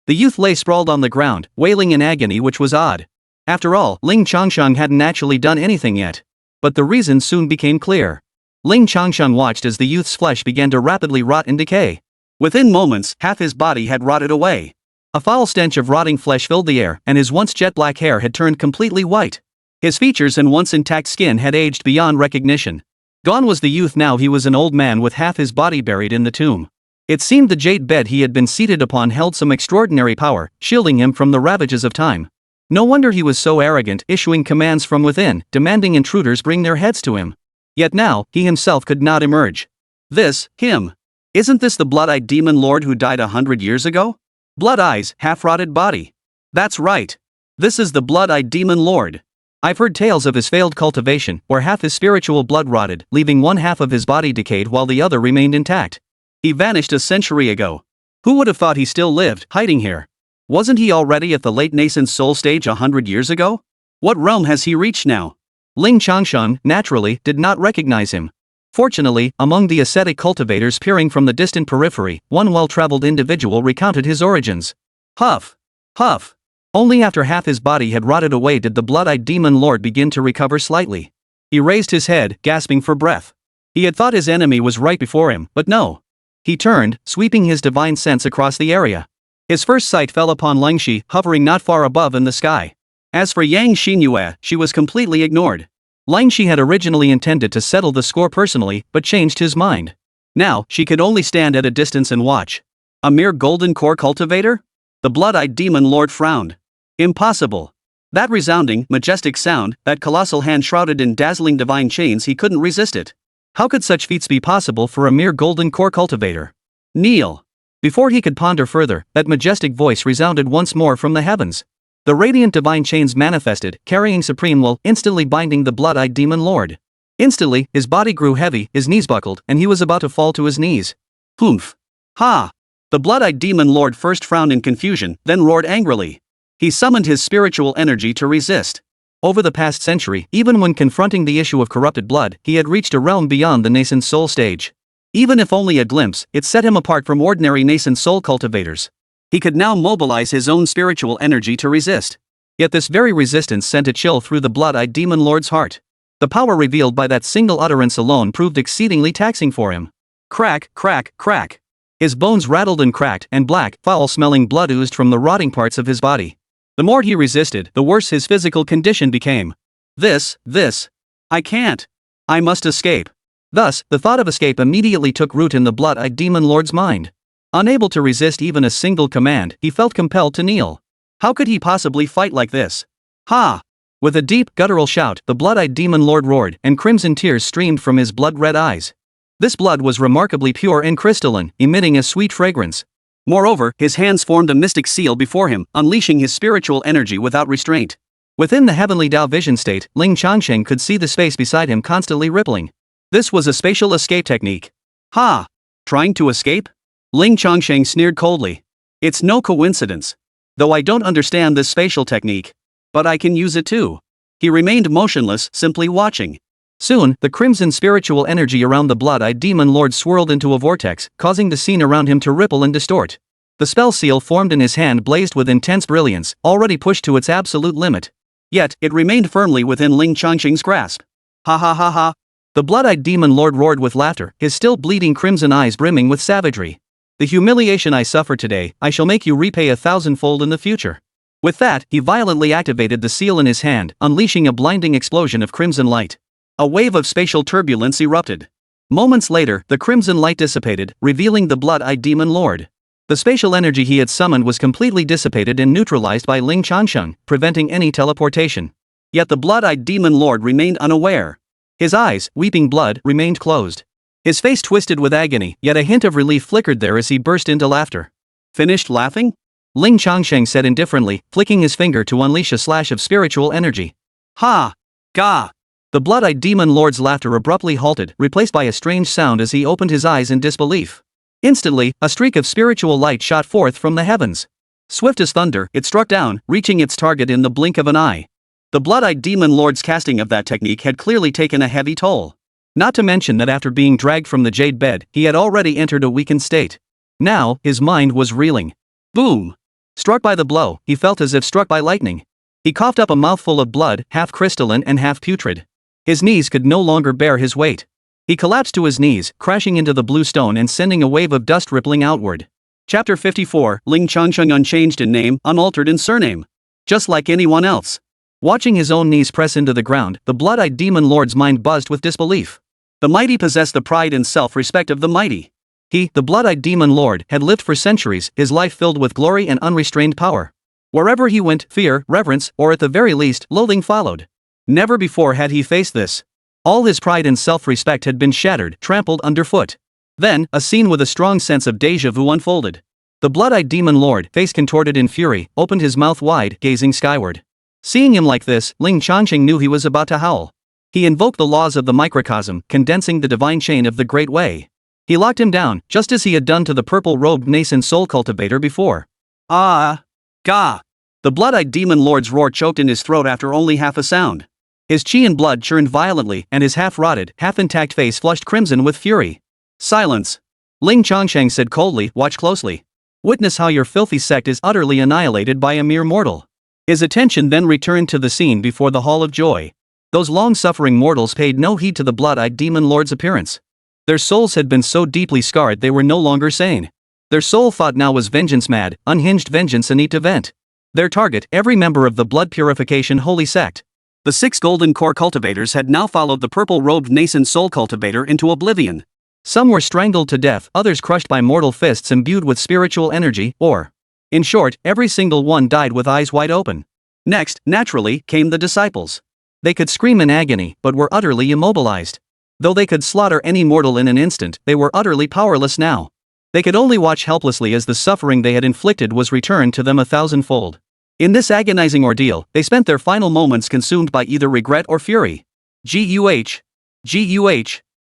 youth lay sprawled on the ground, wailing in agony, which was odd. After all, Ling Changsheng hadn't actually done anything yet. But the reason soon became clear. Ling Changsheng watched as the youth's flesh began to rapidly rot and decay. Within moments, half his body had rotted away. A foul stench of rotting flesh filled the air, and his once jet-black hair had turned completely white. His features and once intact skin had aged beyond recognition. Gone was the youth. Now he was an old man with half his body buried in the tomb. It seemed the jade bed he had been seated upon held some extraordinary power, shielding him from the ravages of time. No wonder he was so arrogant, issuing commands from within, demanding intruders bring their heads to him. Yet now, he himself could not emerge. Him. Isn't this the blood-eyed demon lord who died 100 years ago? Blood eyes, half-rotted body. That's right. This is the blood-eyed demon lord. I've heard tales of his failed cultivation, where half his spiritual blood rotted, leaving one half of his body decayed while the other remained intact. He vanished a century ago. Who would have thought he still lived, hiding here? Wasn't he already at the late nascent soul stage 100 years ago? What realm has he reached now? Ling Changsheng, naturally, did not recognize him. Fortunately, among the ascetic cultivators peering from the distant periphery, one well-traveled individual recounted his origins. Huff! Huff! Only after half his body had rotted away did the blood-eyed demon lord begin to recover slightly. He raised his head, gasping for breath. He had thought his enemy was right before him, but no. He turned, sweeping his divine sense across the area. His first sight fell upon Lingxi, hovering not far above in the sky. As for Yang Xinyue, she was completely ignored. Lingxi had originally intended to settle the score personally, but changed his mind. Now, she could only stand at a distance and watch. A mere golden core cultivator? The blood-eyed demon lord frowned. Impossible. That resounding, majestic sound, that colossal hand shrouded in dazzling divine chains, he couldn't resist it. How could such feats be possible for a mere golden core cultivator? Kneel. Before he could ponder further, that majestic voice resounded once more from the heavens. The radiant divine chains manifested, carrying supreme will, instantly binding the blood-eyed demon lord. Instantly, his body grew heavy, his knees buckled, and he was about to fall to his knees. Humph! Ha! The blood-eyed demon lord first frowned in confusion, then roared angrily. He summoned his spiritual energy to resist. Over the past century, even when confronting the issue of corrupted blood, he had reached a realm beyond the nascent soul stage. Even if only a glimpse, it set him apart from ordinary nascent soul cultivators. He could now mobilize his own spiritual energy to resist. Yet this very resistance sent a chill through the blood-eyed demon lord's heart. The power revealed by that single utterance alone proved exceedingly taxing for him. Crack, crack, crack. His bones rattled and cracked, and black, foul-smelling blood oozed from the rotting parts of his body. The more he resisted, the worse his physical condition became. I can't. I must escape. Thus, the thought of escape immediately took root in the blood-eyed demon lord's mind. Unable to resist even a single command, he felt compelled to kneel. How could he possibly fight like this? Ha! With a deep, guttural shout, the blood-eyed demon lord roared, and crimson tears streamed from his blood-red eyes. This blood was remarkably pure and crystalline, emitting a sweet fragrance. Moreover, his hands formed a mystic seal before him, unleashing his spiritual energy without restraint. Within the heavenly Tao vision state, Ling Changsheng could see the space beside him constantly rippling. This was a spatial escape technique. Ha! Trying to escape? Ling Changsheng sneered coldly. It's no coincidence. Though I don't understand this spatial technique. But I can use it too. He remained motionless, simply watching. Soon, the crimson spiritual energy around the blood-eyed demon lord swirled into a vortex, causing the scene around him to ripple and distort. The spell seal formed in his hand blazed with intense brilliance, already pushed to its absolute limit. Yet, it remained firmly within Ling Changsheng's grasp. Ha ha ha ha. The blood-eyed demon lord roared with laughter, his still bleeding crimson eyes brimming with savagery. The humiliation I suffered today, I shall make you repay 1,000-fold in the future. With that, he violently activated the seal in his hand, unleashing a blinding explosion of crimson light. A wave of spatial turbulence erupted. Moments later, the crimson light dissipated, revealing the blood-eyed demon lord. The spatial energy he had summoned was completely dissipated and neutralized by Ling Changsheng, preventing any teleportation. Yet the blood-eyed demon lord remained unaware. His eyes, weeping blood, remained closed. His face twisted with agony, yet a hint of relief flickered there as he burst into laughter. Finished laughing? Ling Changsheng said indifferently, flicking his finger to unleash a slash of spiritual energy. Ha! Gah! The blood-eyed demon lord's laughter abruptly halted, replaced by a strange sound as he opened his eyes in disbelief. Instantly, a streak of spiritual light shot forth from the heavens. Swift as thunder, it struck down, reaching its target in the blink of an eye. The blood-eyed demon lord's casting of that technique had clearly taken a heavy toll. Not to mention that after being dragged from the jade bed, he had already entered a weakened state. Now, his mind was reeling. Boom! Struck by the blow, he felt as if struck by lightning. He coughed up a mouthful of blood, half crystalline and half putrid. His knees could no longer bear his weight. He collapsed to his knees, crashing into the blue stone and sending a wave of dust rippling outward. Chapter 54, Ling Changsheng unchanged in name, unaltered in surname. Just like anyone else. Watching his own knees press into the ground, the blood-eyed demon lord's mind buzzed with disbelief. The mighty possess the pride and self-respect of the mighty. He, the blood-eyed demon lord, had lived for centuries, his life filled with glory and unrestrained power. Wherever he went, fear, reverence, or at the very least, loathing followed. Never before had he faced this. All his pride and self-respect had been shattered, trampled underfoot. Then, a scene with a strong sense of déjà vu unfolded. The blood-eyed demon lord, face contorted in fury, opened his mouth wide, gazing skyward. Seeing him like this, Ling Changsheng knew he was about to howl. He invoked the laws of the microcosm, condensing the divine chain of the Great Way. He locked him down, just as he had done to the purple-robed nascent soul cultivator before. Ah! Gah! The blood-eyed demon lord's roar choked in his throat after only half a sound. His chi and blood churned violently, and his half-rotted, half-intact face flushed crimson with fury. Silence! Ling Changsheng said coldly, watch closely. Witness how your filthy sect is utterly annihilated by a mere mortal. His attention then returned to the scene before the Hall of Joy. Those long-suffering mortals paid no heed to the blood-eyed demon lord's appearance. Their souls had been so deeply scarred they were no longer sane. Their sole thought now was vengeance-mad, unhinged vengeance and to vent. Their target, every member of the blood purification holy sect. The 6 golden core cultivators had now followed the purple-robed nascent soul cultivator into oblivion. Some were strangled to death, others crushed by mortal fists imbued with spiritual energy, or, in short, every single one died with eyes wide open. Next, naturally, came the disciples. They could scream in agony, but were utterly immobilized. Though they could slaughter any mortal in an instant, they were utterly powerless now. They could only watch helplessly as the suffering they had inflicted was returned to them 1,000-fold. In this agonizing ordeal, they spent their final moments consumed by either regret or fury. Guh! Guh!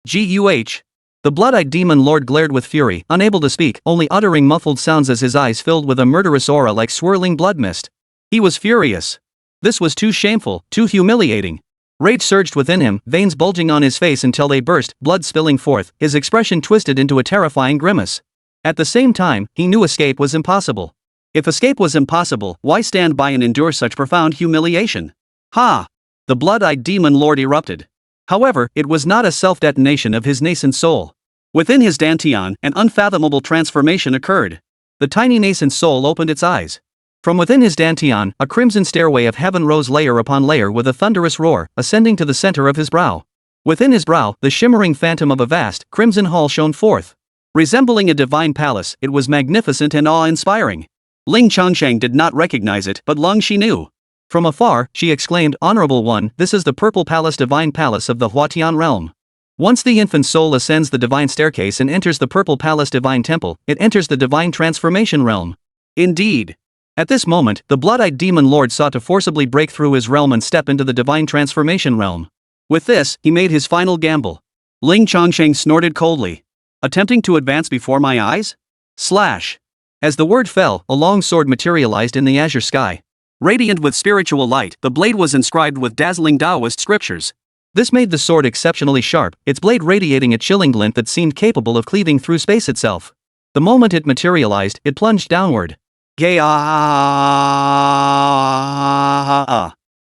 Guh! The blood-eyed demon lord glared with fury, unable to speak, only uttering muffled sounds as his eyes filled with a murderous aura like swirling blood mist. He was furious. This was too shameful, too humiliating. Rage surged within him, veins bulging on his face until they burst, blood spilling forth, his expression twisted into a terrifying grimace. At the same time, he knew escape was impossible. If escape was impossible, why stand by and endure such profound humiliation? Ha! The blood-eyed demon lord erupted. However, it was not a self-detonation of his nascent soul. Within his dantian, an unfathomable transformation occurred. The tiny nascent soul opened its eyes. From within his dantian, a crimson stairway of heaven rose layer upon layer with a thunderous roar, ascending to the center of his brow. Within his brow, the shimmering phantom of a vast, crimson hall shone forth. Resembling a divine palace, it was magnificent and awe-inspiring. Ling Changsheng did not recognize it, but Lung she knew. From afar, she exclaimed, Honorable One, this is the Purple Palace Divine Palace of the Huatian Realm. Once the infant soul ascends the divine staircase and enters the Purple Palace Divine Temple, it enters the divine transformation realm. Indeed. At this moment, the blood-eyed demon lord sought to forcibly break through his realm and step into the divine transformation realm. With this, he made his final gamble. Ling Changsheng snorted coldly. Attempting to advance before my eyes? Slash. As the word fell, a long sword materialized in the azure sky. Radiant with spiritual light, the blade was inscribed with dazzling Taoist scriptures. This made the sword exceptionally sharp, its blade radiating a chilling glint that seemed capable of cleaving through space itself. The moment it materialized, it plunged downward. Gah!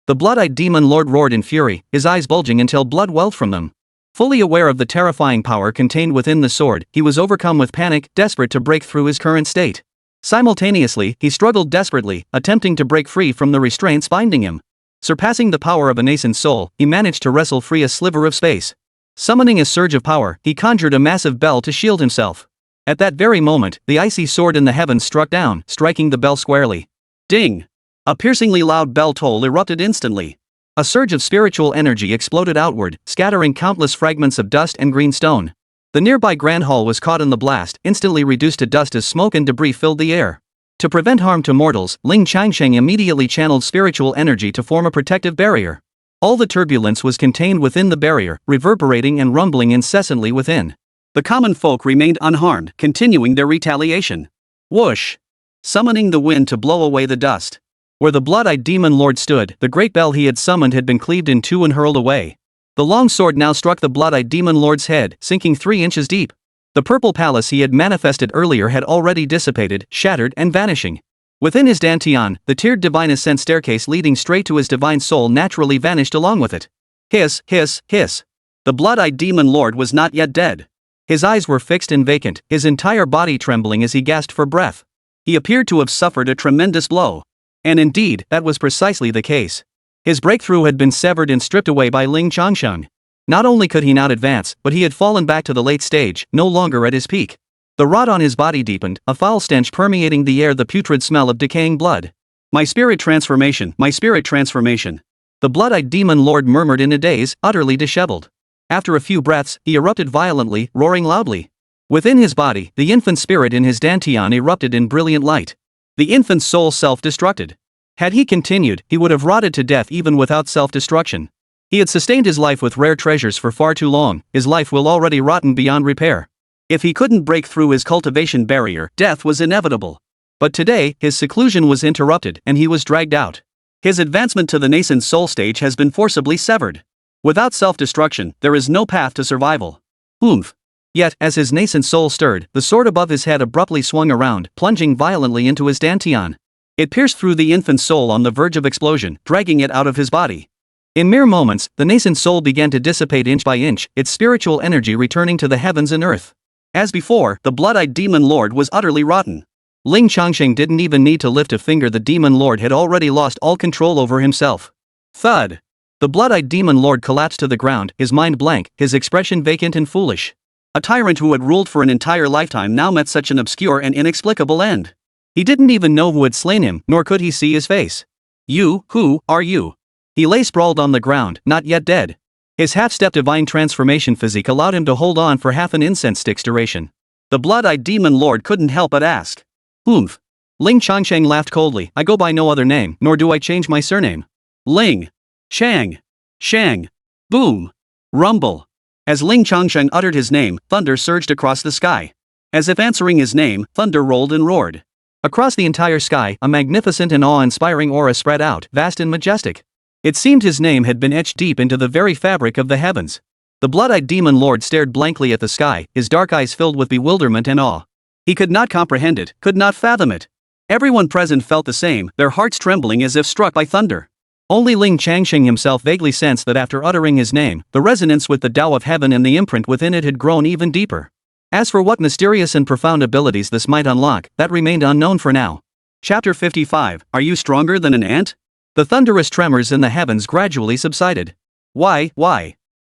The blood-eyed demon lord roared in fury, his eyes bulging until blood welled from them. Fully aware of the terrifying power contained within the sword, he was overcome with panic, desperate to break through his current state. Simultaneously, he struggled desperately, attempting to break free from the restraints binding him. Surpassing the power of a nascent soul, he managed to wrestle free a sliver of space. Summoning a surge of power, he conjured a massive bell to shield himself. At that very moment, the icy sword in the heavens struck down, striking the bell squarely. Ding! A piercingly loud bell toll erupted instantly. A surge of spiritual energy exploded outward, scattering countless fragments of dust and green stone. The nearby grand hall was caught in the blast, instantly reduced to dust as smoke and debris filled the air. To prevent harm to mortals, Ling Changsheng immediately channeled spiritual energy to form a protective barrier. All the turbulence was contained within the barrier, reverberating and rumbling incessantly within. The common folk remained unharmed, continuing their retaliation. Whoosh! Summoning the wind to blow away the dust. Where the blood-eyed demon lord stood, the great bell he had summoned had been cleaved in two and hurled away. The long sword now struck the blood-eyed demon lord's head, sinking 3 inches deep. The purple palace he had manifested earlier had already dissipated, shattered and vanishing. Within his dantian, the tiered divine ascent staircase leading straight to his divine soul naturally vanished along with it. Hiss, hiss, hiss. The blood-eyed demon lord was not yet dead. His eyes were fixed and vacant, his entire body trembling as he gasped for breath. He appeared to have suffered a tremendous blow. And indeed, that was precisely the case. His breakthrough had been severed and stripped away by Ling Changsheng. Not only could he not advance, but he had fallen back to the late stage, no longer at his peak. The rot on his body deepened, a foul stench permeating the air, the putrid smell of decaying blood. My spirit transformation, my spirit transformation. The blood-eyed demon lord murmured in a daze, utterly disheveled. After a few breaths, he erupted violently, roaring loudly. Within his body, the infant spirit in his dantian erupted in brilliant light. The infant's soul self-destructed. Had he continued, he would have rotted to death even without self-destruction. He had sustained his life with rare treasures for far too long, his life will already rotten beyond repair. If he couldn't break through his cultivation barrier, death was inevitable. But today, his seclusion was interrupted, and he was dragged out. His advancement to the nascent soul stage has been forcibly severed. Without self-destruction, there is no path to survival. Oomph. Yet, as his nascent soul stirred, the sword above his head abruptly swung around, plunging violently into his dantian. It pierced through the infant's soul on the verge of explosion, dragging it out of his body. In mere moments, the nascent soul began to dissipate inch by inch, its spiritual energy returning to the heavens and earth. As before, the blood-eyed demon lord was utterly rotten. Ling Changsheng didn't even need to lift a finger, the demon lord had already lost all control over himself. Thud! The blood-eyed demon lord collapsed to the ground, his mind blank, his expression vacant and foolish. A tyrant who had ruled for an entire lifetime now met such an obscure and inexplicable end. He didn't even know who had slain him, nor could he see his face. You, who are you? He lay sprawled on the ground, not yet dead. His half-step divine transformation physique allowed him to hold on for half an incense stick's duration. The blood-eyed demon lord couldn't help but ask. Oomph. Ling Changsheng laughed coldly. I go by no other name, nor do I change my surname. Ling. Shang. Shang. Boom. Rumble. As Ling Changsheng uttered his name, thunder surged across the sky. As if answering his name, thunder rolled and roared. Across the entire sky, a magnificent and awe-inspiring aura spread out, vast and majestic. It seemed his name had been etched deep into the very fabric of the heavens. The blood-eyed demon lord stared blankly at the sky, his dark eyes filled with bewilderment and awe. He could not comprehend it, could not fathom it. Everyone present felt the same, their hearts trembling as if struck by thunder. Only Ling Changsheng himself vaguely sensed that after uttering his name, the resonance with the Tao of heaven and the imprint within it had grown even deeper. As for what mysterious and profound abilities this might unlock, that remained unknown for now. Chapter 55, Are you stronger than an ant? The thunderous tremors in the heavens gradually subsided. Why?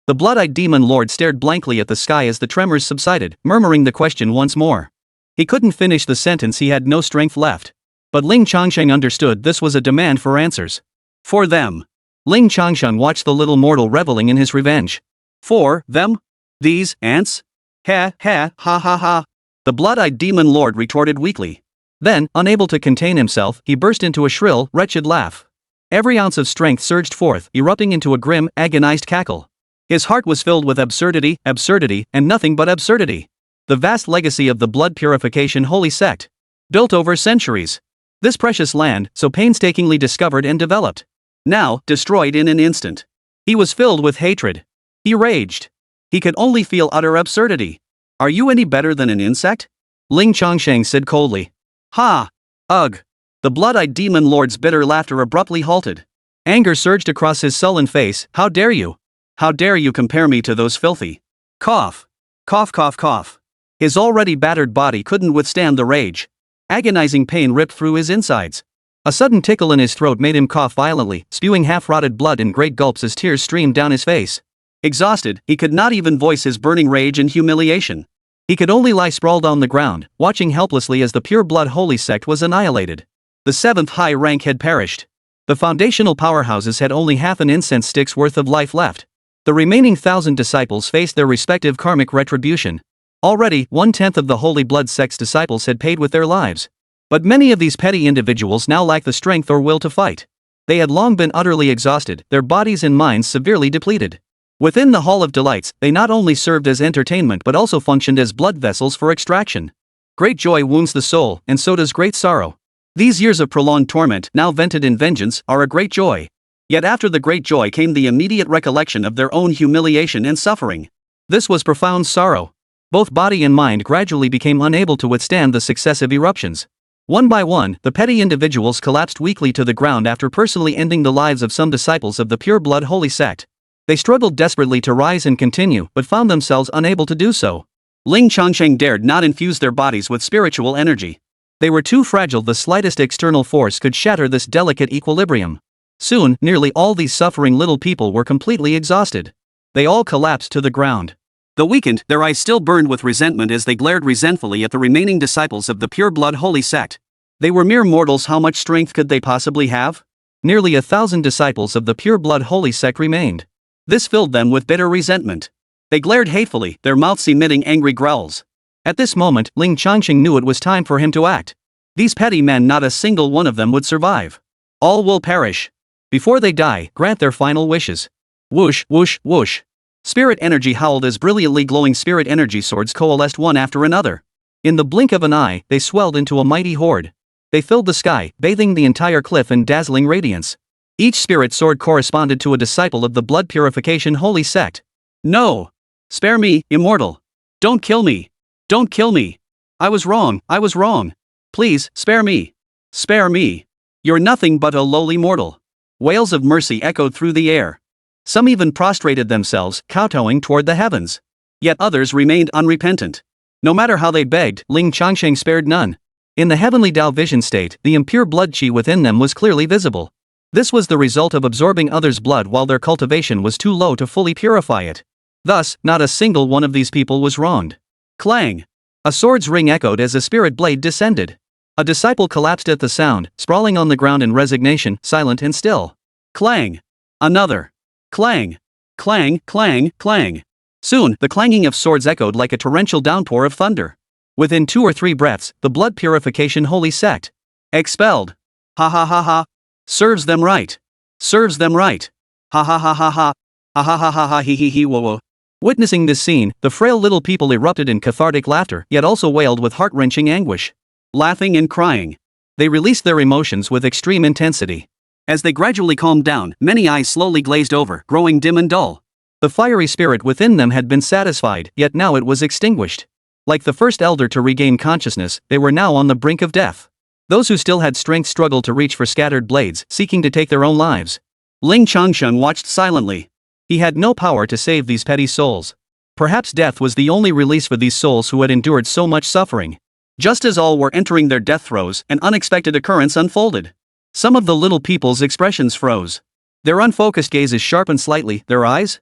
The blood-eyed demon lord stared blankly at the sky as the tremors subsided, murmuring the question once more. He couldn't finish the sentence, he had no strength left. But Ling Changsheng understood this was a demand for answers. For them. Ling Changsheng watched the little mortal reveling in his revenge. For them? These ants? Ha, ha. The blood-eyed demon lord retorted weakly. Then, unable to contain himself, he burst into a shrill, wretched laugh. Every ounce of strength surged forth, erupting into a grim, agonized cackle. His heart was filled with absurdity, and nothing but absurdity. The vast legacy of the blood purification holy sect. Built over centuries. This precious land, so painstakingly discovered and developed. Now, destroyed in an instant. He was filled with hatred. He raged. He could only feel utter absurdity. Are you any better than an insect? Ling Changsheng said coldly. Ha! Ugh! The blood-eyed demon lord's bitter laughter abruptly halted. Anger surged across his sullen face. How dare you? How dare you compare me to those filthy? Cough. Cough cough cough. His already battered body couldn't withstand the rage. Agonizing pain ripped through his insides. A sudden tickle in his throat made him cough violently, spewing half-rotted blood in great gulps as tears streamed down his face. Exhausted, he could not even voice his burning rage and humiliation. He could only lie sprawled on the ground, watching helplessly as the pure-blood holy sect was annihilated. The 7th high rank had perished. The foundational powerhouses had only half an incense stick's worth of life left. The remaining 1,000 disciples faced their respective karmic retribution. Already, 1/10 of the Holy Blood sect's disciples had paid with their lives. But many of these petty individuals now lacked the strength or will to fight. They had long been utterly exhausted, their bodies and minds severely depleted. Within the Hall of Delights, they not only served as entertainment but also functioned as blood vessels for extraction. Great joy wounds the soul, and so does great sorrow. These years of prolonged torment, now vented in vengeance, are a great joy. Yet after the great joy came the immediate recollection of their own humiliation and suffering. This was profound sorrow. Both body and mind gradually became unable to withstand the successive eruptions. One by one, the petty individuals collapsed weakly to the ground after personally ending the lives of some disciples of the pure blood holy sect. They struggled desperately to rise and continue, but found themselves unable to do so. Ling Changsheng dared not infuse their bodies with spiritual energy. They were too fragile, the slightest external force could shatter this delicate equilibrium. Soon, nearly all these suffering little people were completely exhausted. They all collapsed to the ground. Though weakened, their eyes still burned with resentment as they glared resentfully at the remaining disciples of the pure blood holy sect. They were mere mortals, how much strength could they possibly have? Nearly 1,000 disciples of the pure blood holy sect remained. This filled them with bitter resentment. They glared hatefully, their mouths emitting angry growls. At this moment, Ling Changsheng knew it was time for him to act. These petty men, not a single one of them would survive. All will perish. Before they die, grant their final wishes. Whoosh, whoosh, whoosh. Spirit energy howled as brilliantly glowing spirit energy swords coalesced one after another. In the blink of an eye, they swelled into a mighty horde. They filled the sky, bathing the entire cliff in dazzling radiance. Each spirit sword corresponded to a disciple of the blood purification holy sect. No! Spare me, immortal! Don't kill me! Don't kill me! I was wrong, I was wrong! Please, spare me! Spare me! You're nothing but a lowly mortal! Wails of mercy echoed through the air. Some even prostrated themselves, kowtowing toward the heavens. Yet others remained unrepentant. No matter how they begged, Ling Changsheng spared none. In the heavenly Dao vision state, the impure blood chi within them was clearly visible. This was the result of absorbing others' blood while their cultivation was too low to fully purify it. Thus, not a single one of these people was wronged. Clang! A sword's ring echoed as a spirit blade descended. A disciple collapsed at the sound, sprawling on the ground in resignation, silent and still. Clang! Another! Clang! Clang, clang, clang! Soon, the clanging of swords echoed like a torrential downpour of thunder. Within 2 or 3 breaths, the blood purification holy sect. Expelled! Ha ha ha ha! Serves them right! Serves them right! Ha ha ha ha ha! Ha ha ha ha ha he he he whoa whoa! Witnessing this scene, the frail little people erupted in cathartic laughter, yet also wailed with heart-wrenching anguish. Laughing and crying. They released their emotions with extreme intensity. As they gradually calmed down, many eyes slowly glazed over, growing dim and dull. The fiery spirit within them had been satisfied, yet now it was extinguished. Like the first elder to regain consciousness, they were now on the brink of death. Those who still had strength struggled to reach for scattered blades, seeking to take their own lives. Ling Changsheng watched silently. He had no power to save these petty souls. Perhaps death was the only release for these souls who had endured so much suffering. Just as all were entering their death throes, an unexpected occurrence unfolded. Some of the little people's expressions froze. Their unfocused gazes sharpened slightly, their eyes?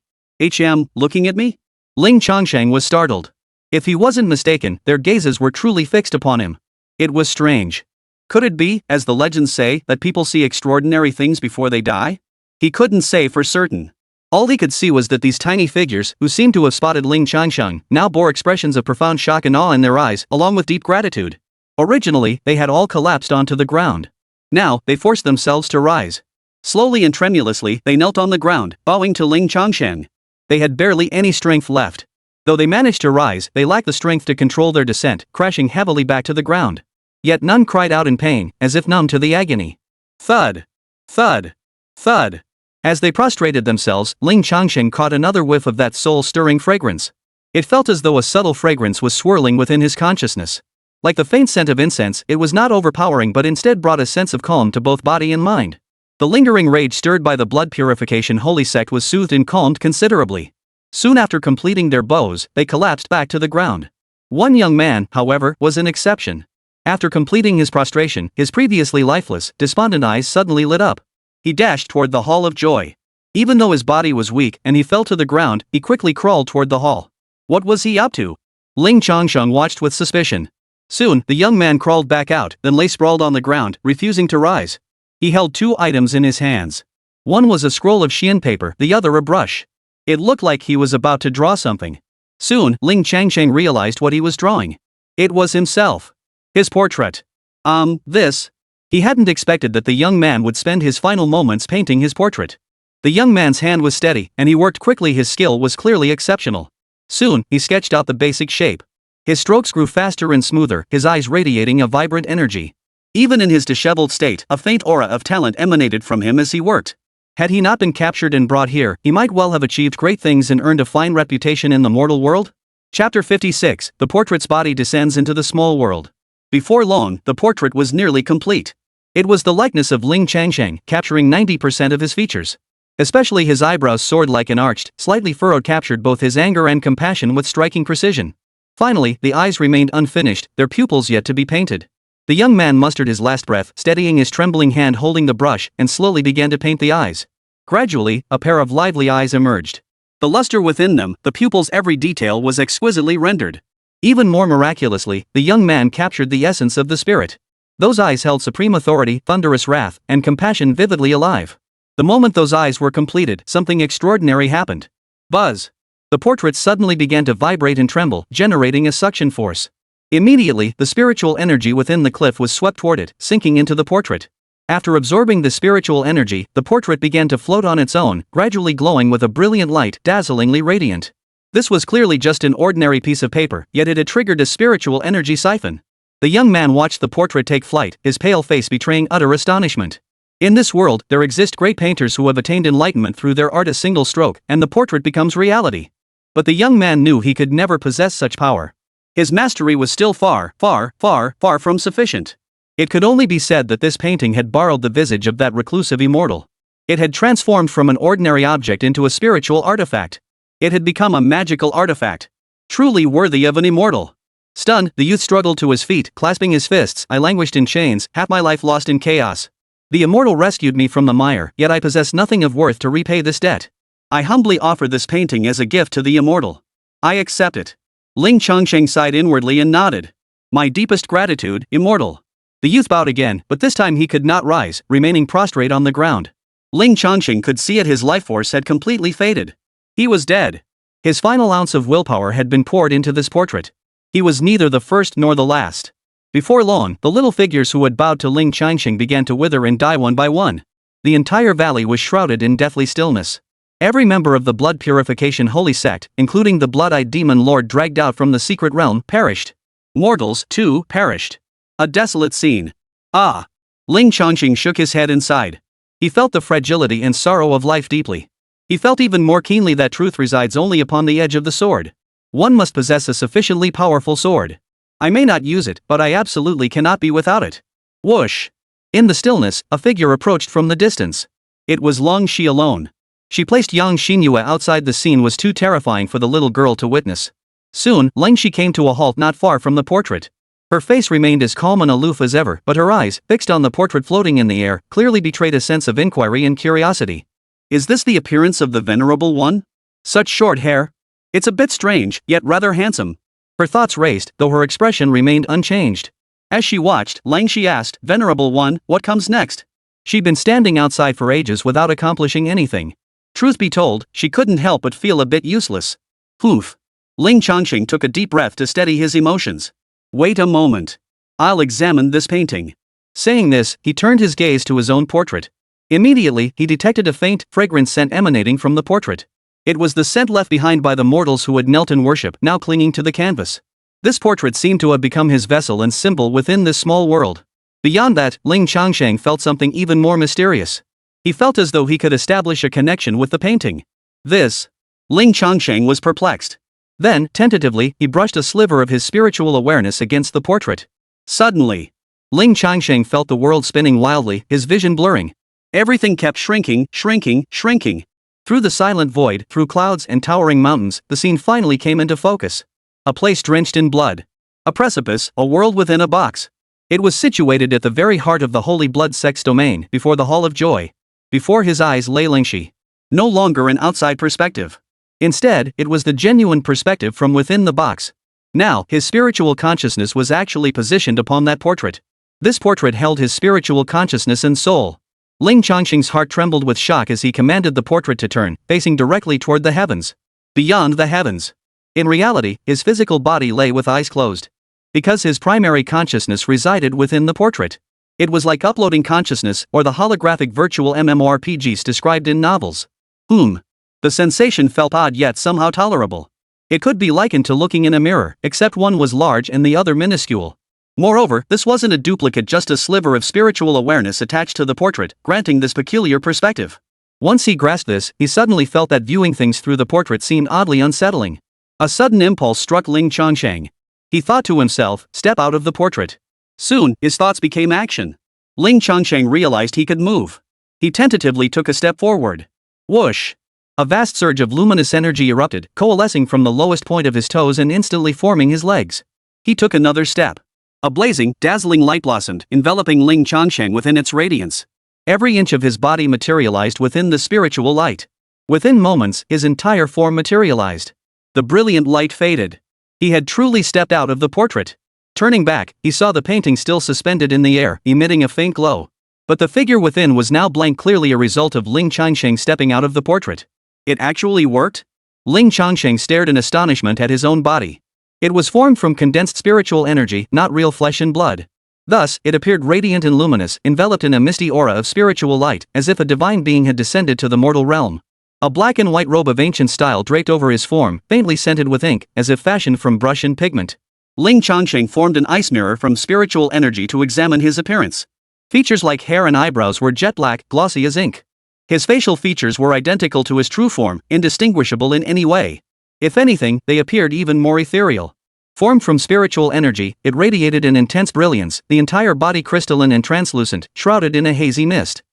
Looking at me? Ling Changsheng was startled. If he wasn't mistaken, their gazes were truly fixed upon him. It was strange. Could it be, as the legends say, that people see extraordinary things before they die? He couldn't say for certain. All he could see was that these tiny figures, who seemed to have spotted Ling Changsheng, now bore expressions of profound shock and awe in their eyes, along with deep gratitude. Originally, they had all collapsed onto the ground. Now, they forced themselves to rise. Slowly and tremulously, they knelt on the ground, bowing to Ling Changsheng. They had barely any strength left. Though they managed to rise, they lacked the strength to control their descent, crashing heavily back to the ground. Yet none cried out in pain, as if numb to the agony. Thud! Thud! Thud! As they prostrated themselves, Ling Changsheng caught another whiff of that soul-stirring fragrance. It felt as though a subtle fragrance was swirling within his consciousness. Like the faint scent of incense, it was not overpowering but instead brought a sense of calm to both body and mind. The lingering rage stirred by the blood purification holy sect was soothed and calmed considerably. Soon after completing their bows, they collapsed back to the ground. One young man, however, was an exception. After completing his prostration, his previously lifeless, despondent eyes suddenly lit up. He dashed toward the Hall of Joy. Even though his body was weak and he fell to the ground, he quickly crawled toward the hall. What was he up to? Ling Changsheng watched with suspicion. Soon, the young man crawled back out, then lay sprawled on the ground, refusing to rise. He held two items in his hands. One was a scroll of xian paper, the other a brush. It looked like he was about to draw something. Soon, Ling Changsheng realized what he was drawing. It was himself. His portrait. He hadn't expected that the young man would spend his final moments painting his portrait. The young man's hand was steady, and he worked quickly. His skill was clearly exceptional. Soon, he sketched out the basic shape. His strokes grew faster and smoother, his eyes radiating a vibrant energy. Even in his disheveled state, a faint aura of talent emanated from him as he worked. Had he not been captured and brought here, he might well have achieved great things and earned a fine reputation in the mortal world. Chapter 56, The portrait's body descends into the small world. Before long, the portrait was nearly complete. It was the likeness of Ling Changsheng, capturing 90% of his features. Especially his eyebrows sword-like and arched, slightly furrowed captured both his anger and compassion with striking precision. Finally, the eyes remained unfinished, their pupils yet to be painted. The young man mustered his last breath, steadying his trembling hand holding the brush, and slowly began to paint the eyes. Gradually, a pair of lively eyes emerged. The luster within them, the pupils' every detail was exquisitely rendered. Even more miraculously, the young man captured the essence of the spirit. Those eyes held supreme authority, thunderous wrath, and compassion vividly alive. The moment those eyes were completed, something extraordinary happened. Buzz! The portrait suddenly began to vibrate and tremble, generating a suction force. Immediately, the spiritual energy within the cliff was swept toward it, sinking into the portrait. After absorbing the spiritual energy, the portrait began to float on its own, gradually glowing with a brilliant light, dazzlingly radiant. This was clearly just an ordinary piece of paper, yet it had triggered a spiritual energy siphon. The young man watched the portrait take flight, his pale face betraying utter astonishment. In this world, there exist great painters who have attained enlightenment through their art a single stroke, and the portrait becomes reality. But the young man knew he could never possess such power. His mastery was still far from sufficient. It could only be said that this painting had borrowed the visage of that reclusive immortal. It had transformed from an ordinary object into a spiritual artifact. It had become a magical artifact. Truly worthy of an immortal. Stunned, the youth struggled to his feet, clasping his fists. I languished in chains, half my life lost in chaos. The immortal rescued me from the mire, yet I possess nothing of worth to repay this debt. I humbly offer this painting as a gift to the immortal. I accept it. Ling Changsheng sighed inwardly and nodded. My deepest gratitude, immortal. The youth bowed again, but this time he could not rise, remaining prostrate on the ground. Ling Changsheng could see it, his life force had completely faded. He was dead. His final ounce of willpower had been poured into this portrait. He was neither the first nor the last. Before long, the little figures who had bowed to Ling Changsheng began to wither and die one by one. The entire valley was shrouded in deathly stillness. Every member of the blood purification holy sect, including the blood-eyed demon lord dragged out from the secret realm, perished. Mortals, too, perished. A desolate scene. Ah! Ling Changsheng shook his head and sighed. He felt the fragility and sorrow of life deeply. He felt even more keenly that truth resides only upon the edge of the sword. One must possess a sufficiently powerful sword. I may not use it, but I absolutely cannot be without it. Whoosh! In the stillness, a figure approached from the distance. It was Long Shi alone. She placed young Xinyue outside. The scene was too terrifying for the little girl to witness. Soon, Ling Shi came to a halt not far from the portrait. Her face remained as calm and aloof as ever, but her eyes, fixed on the portrait floating in the air, clearly betrayed a sense of inquiry and curiosity. Is this the appearance of the venerable one? Such short hair? It's a bit strange, yet rather handsome. Her thoughts raced, though her expression remained unchanged. As she watched, Lang Shi asked, Venerable one, what comes next? She'd been standing outside for ages without accomplishing anything. Truth be told, she couldn't help but feel a bit useless. Poof. Ling Changsheng took a deep breath to steady his emotions. Wait a moment. I'll examine this painting. Saying this, he turned his gaze to his own portrait. Immediately, he detected a faint, fragrant scent emanating from the portrait. It was the scent left behind by the mortals who had knelt in worship, now clinging to the canvas. This portrait seemed to have become his vessel and symbol within this small world. Beyond that, Ling Changsheng felt something even more mysterious. He felt as though he could establish a connection with the painting. This. Ling Changsheng was perplexed. Then, tentatively, he brushed a sliver of his spiritual awareness against the portrait. Suddenly, Ling Changsheng felt the world spinning wildly, his vision blurring. Everything kept shrinking, shrinking, shrinking. Through the silent void, through clouds and towering mountains, the scene finally came into focus. A place drenched in blood. A precipice, a world within a box. It was situated at the very heart of the Holy Blood Sect's domain, before the Hall of Joy. Before his eyes lay Lingxi. No longer an outside perspective. Instead, it was the genuine perspective from within the box. Now, his spiritual consciousness was actually positioned upon that portrait. This portrait held his spiritual consciousness and soul. Ling Changsheng's heart trembled with shock as he commanded the portrait to turn, facing directly toward the heavens. Beyond the heavens. In reality, his physical body lay with eyes closed. Because his primary consciousness resided within the portrait. It was like uploading consciousness or the holographic virtual MMORPGs described in novels. The sensation felt odd yet somehow tolerable. It could be likened to looking in a mirror, except one was large and the other minuscule. Moreover, this wasn't a duplicate, just a sliver of spiritual awareness attached to the portrait, granting this peculiar perspective. Once he grasped this, he suddenly felt that viewing things through the portrait seemed oddly unsettling. A sudden impulse struck Ling Changsheng. He thought to himself, step out of the portrait. Soon, his thoughts became action. Ling Changsheng realized he could move. He tentatively took a step forward. Whoosh! A vast surge of luminous energy erupted, coalescing from the lowest point of his toes and instantly forming his legs. He took another step. A blazing, dazzling light blossomed, enveloping Ling Changsheng within its radiance. Every inch of his body materialized within the spiritual light. Within moments, his entire form materialized. The brilliant light faded. He had truly stepped out of the portrait. Turning back, he saw the painting still suspended in the air, emitting a faint glow. But the figure within was now blank, clearly a result of Ling Changsheng stepping out of the portrait. It actually worked? Ling Changsheng stared in astonishment at his own body. It was formed from condensed spiritual energy, not real flesh and blood. Thus, it appeared radiant and luminous, enveloped in a misty aura of spiritual light, as if a divine being had descended to the mortal realm. A black and white robe of ancient style draped over his form, faintly scented with ink, as if fashioned from brush and pigment. Ling Changsheng formed an ice mirror from spiritual energy to examine his appearance. Features like hair and eyebrows were jet black, glossy as ink. His facial features were identical to his true form, indistinguishable in any way. If anything, they appeared even more ethereal. Formed from spiritual energy, it radiated an intense brilliance, the entire body crystalline and translucent, shrouded in a hazy mist.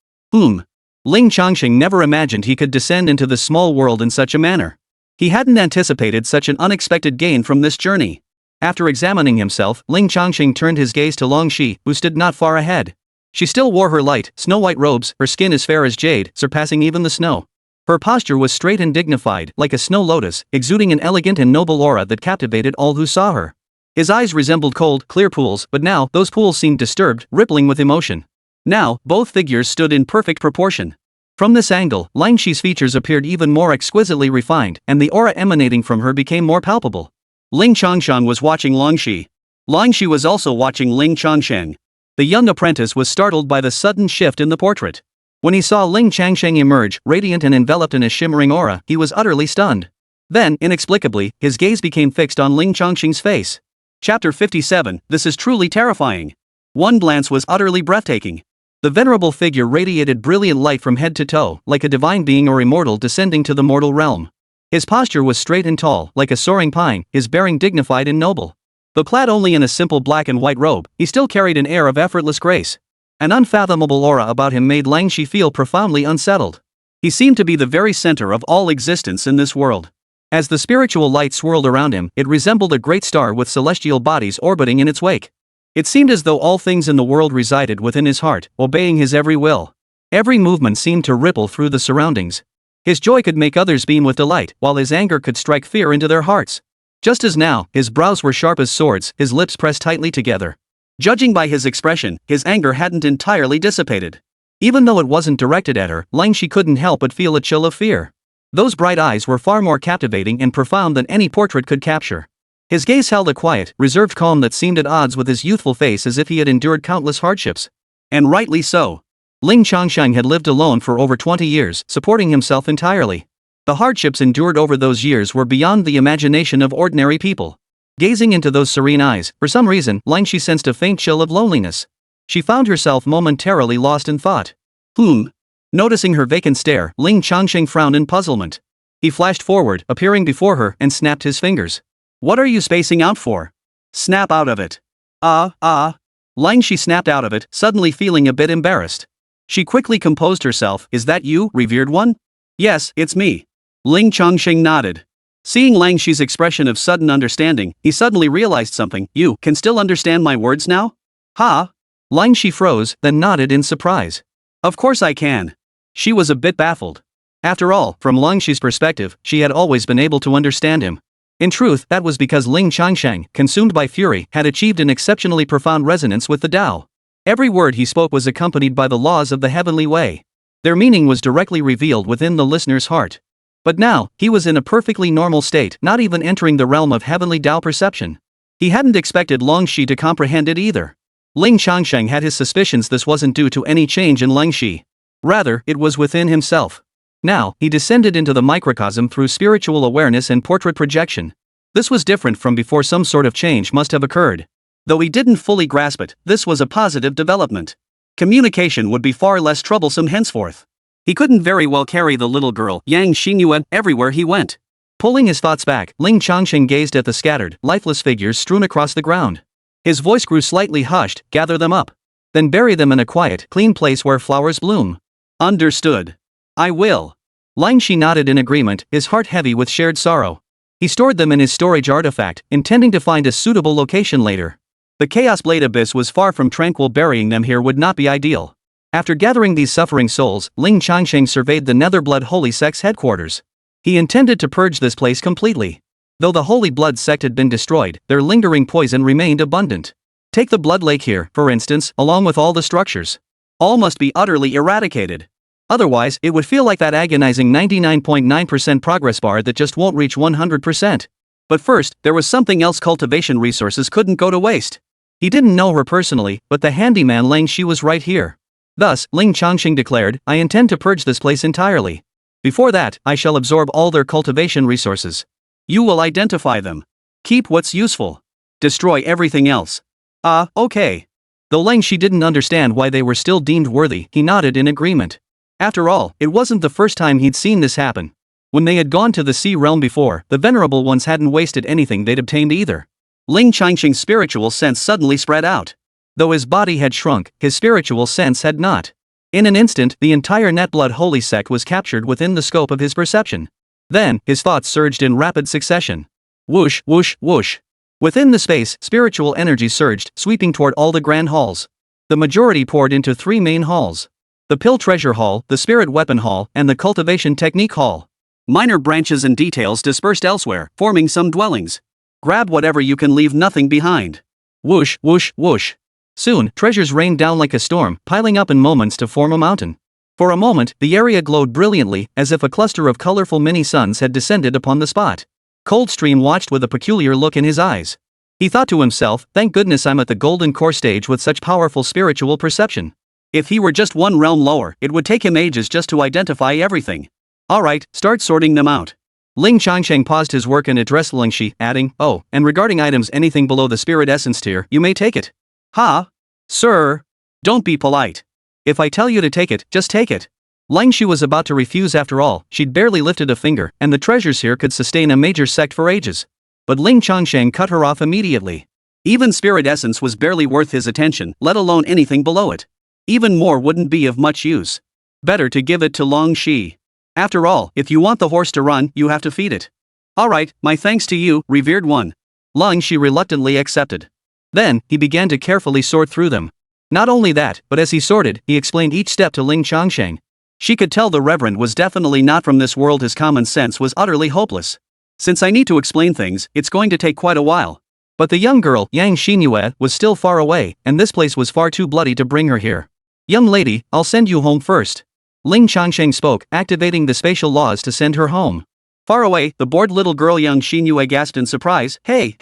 Ling Changsheng never imagined he could descend into this small world in such a manner. He hadn't anticipated such an unexpected gain from this journey. After examining himself, Ling Changsheng turned his gaze to Longxi, who stood not far ahead. She still wore her light, snow-white robes, her skin as fair as jade, surpassing even the snow. Her posture was straight and dignified, like a snow lotus, exuding an elegant and noble aura that captivated all who saw her. His eyes resembled cold, clear pools, but now, those pools seemed disturbed, rippling with emotion. Now, both figures stood in perfect proportion. From this angle, Lingxi's features appeared even more exquisitely refined, and the aura emanating from her became more palpable. Ling Changsheng was watching Longxi. Longxi was also watching Ling Changsheng. The young apprentice was startled by the sudden shift in the portrait. When he saw Ling Changsheng emerge, radiant and enveloped in a shimmering aura, he was utterly stunned. Then, inexplicably, his gaze became fixed on Ling Changsheng's face. Chapter 57, This is truly terrifying. One glance was utterly breathtaking. The venerable figure radiated brilliant light from head to toe, like a divine being or immortal descending to the mortal realm. His posture was straight and tall, like a soaring pine, his bearing dignified and noble. Though clad only in a simple black and white robe, he still carried an air of effortless grace. An unfathomable aura about him made Lingxi feel profoundly unsettled. He seemed to be the very center of all existence in this world. As the spiritual light swirled around him, it resembled a great star with celestial bodies orbiting in its wake. It seemed as though all things in the world resided within his heart, obeying his every will. Every movement seemed to ripple through the surroundings. His joy could make others beam with delight, while his anger could strike fear into their hearts. Just as now, his brows were sharp as swords, his lips pressed tightly together. Judging by his expression, his anger hadn't entirely dissipated. Even though it wasn't directed at her, Lingxi couldn't help but feel a chill of fear. Those bright eyes were far more captivating and profound than any portrait could capture. His gaze held a quiet, reserved calm that seemed at odds with his youthful face, as if he had endured countless hardships. And rightly so. Ling Changsheng had lived alone for over 20 years, supporting himself entirely. The hardships endured over those years were beyond the imagination of ordinary people. Gazing into those serene eyes, for some reason, Lingxi sensed a faint chill of loneliness. She found herself momentarily lost in thought. Noticing her vacant stare, Ling Changsheng frowned in puzzlement. He flashed forward, appearing before her, and snapped his fingers. What are you spacing out for? Snap out of it. Ling she snapped out of it, suddenly feeling a bit embarrassed. She quickly composed herself. Is that you, revered one? Yes, it's me. Ling Changsheng nodded. Seeing Lang Shi's expression of sudden understanding, he suddenly realized something. You can still understand my words now? Ha! Lang Shi froze, then nodded in surprise. Of course I can. She was a bit baffled. After all, from Lang Shi's perspective, she had always been able to understand him. In truth, that was because Ling Changsheng, consumed by fury, had achieved an exceptionally profound resonance with the Tao. Every word he spoke was accompanied by the laws of the heavenly way. Their meaning was directly revealed within the listener's heart. But now, he was in a perfectly normal state, not even entering the realm of heavenly Tao perception. He hadn't expected Lang Shi to comprehend it either. Ling Changsheng had his suspicions this wasn't due to any change in Lang Shi. Rather, it was within himself. Now, he descended into the microcosm through spiritual awareness and portrait projection. This was different from before. Some sort of change must have occurred. Though he didn't fully grasp it, this was a positive development. Communication would be far less troublesome henceforth. He couldn't very well carry the little girl, Yang Xinyue, everywhere he went. Pulling his thoughts back, Ling Changsheng gazed at the scattered, lifeless figures strewn across the ground. His voice grew slightly hushed. Gather them up. Then bury them in a quiet, clean place where flowers bloom. Understood. I will. Lang Shi nodded in agreement, his heart heavy with shared sorrow. He stored them in his storage artifact, intending to find a suitable location later. The Chaos Blade Abyss was far from tranquil. Burying them here would not be ideal. After gathering these suffering souls, Ling Changsheng surveyed the Netherblood Holy Sect's headquarters. He intended to purge this place completely. Though the Holy Blood Sect had been destroyed, their lingering poison remained abundant. Take the Blood Lake here, for instance, along with all the structures. All must be utterly eradicated. Otherwise, it would feel like that agonizing 99.9% progress bar that just won't reach 100%. But first, there was something else. Cultivation resources couldn't go to waste. He didn't know her personally, but the handyman Lang Shi was right here. Thus, Ling Changsheng declared, I intend to purge this place entirely. Before that, I shall absorb all their cultivation resources. You will identify them. Keep what's useful. Destroy everything else. Okay. Though Lang Shi didn't understand why they were still deemed worthy, he nodded in agreement. After all, it wasn't the first time he'd seen this happen. When they had gone to the Sea Realm before, the Venerable Ones hadn't wasted anything they'd obtained either. Ling Changsheng's spiritual sense suddenly spread out. Though his body had shrunk, his spiritual sense had not. In an instant, the entire Netblood Holy Sect was captured within the scope of his perception. Then, his thoughts surged in rapid succession. Whoosh, whoosh, whoosh. Within the space, spiritual energy surged, sweeping toward all the grand halls. The majority poured into three main halls. The Pill Treasure Hall, the Spirit Weapon Hall, and the Cultivation Technique Hall. Minor branches and details dispersed elsewhere, forming some dwellings. Grab whatever you can, leave nothing behind. Whoosh, whoosh, whoosh. Soon, treasures rained down like a storm, piling up in moments to form a mountain. For a moment, the area glowed brilliantly, as if a cluster of colorful mini-suns had descended upon the spot. Coldstream watched with a peculiar look in his eyes. He thought to himself, thank goodness I'm at the Golden Core stage with such powerful spiritual perception. If he were just one realm lower, it would take him ages just to identify everything. Alright, start sorting them out. Ling Changsheng paused his work and addressed Lang Shi, adding, oh, and regarding items anything below the Spirit Essence tier, you may take it. Ha? Sir? Don't be polite. If I tell you to take it, just take it. Lang Shi was about to refuse. After all, she'd barely lifted a finger, and the treasures here could sustain a major sect for ages. But Ling Changsheng cut her off immediately. Even Spirit Essence was barely worth his attention, let alone anything below it. Even more wouldn't be of much use. Better to give it to Lang Shi. After all, if you want the horse to run, you have to feed it. Alright, my thanks to you, revered one. Lang Shi reluctantly accepted. Then, he began to carefully sort through them. Not only that, but as he sorted, he explained each step to Ling Changsheng. She could tell the Reverend was definitely not from this world. His common sense was utterly hopeless. Since I need to explain things, it's going to take quite a while. But the young girl, Yang Xinyue, was still far away, and this place was far too bloody to bring her here. Young lady, I'll send you home first. Ling Changsheng spoke, activating the spatial laws to send her home. Far away, the bored little girl Yang Xinyue gasped in surprise. Hey!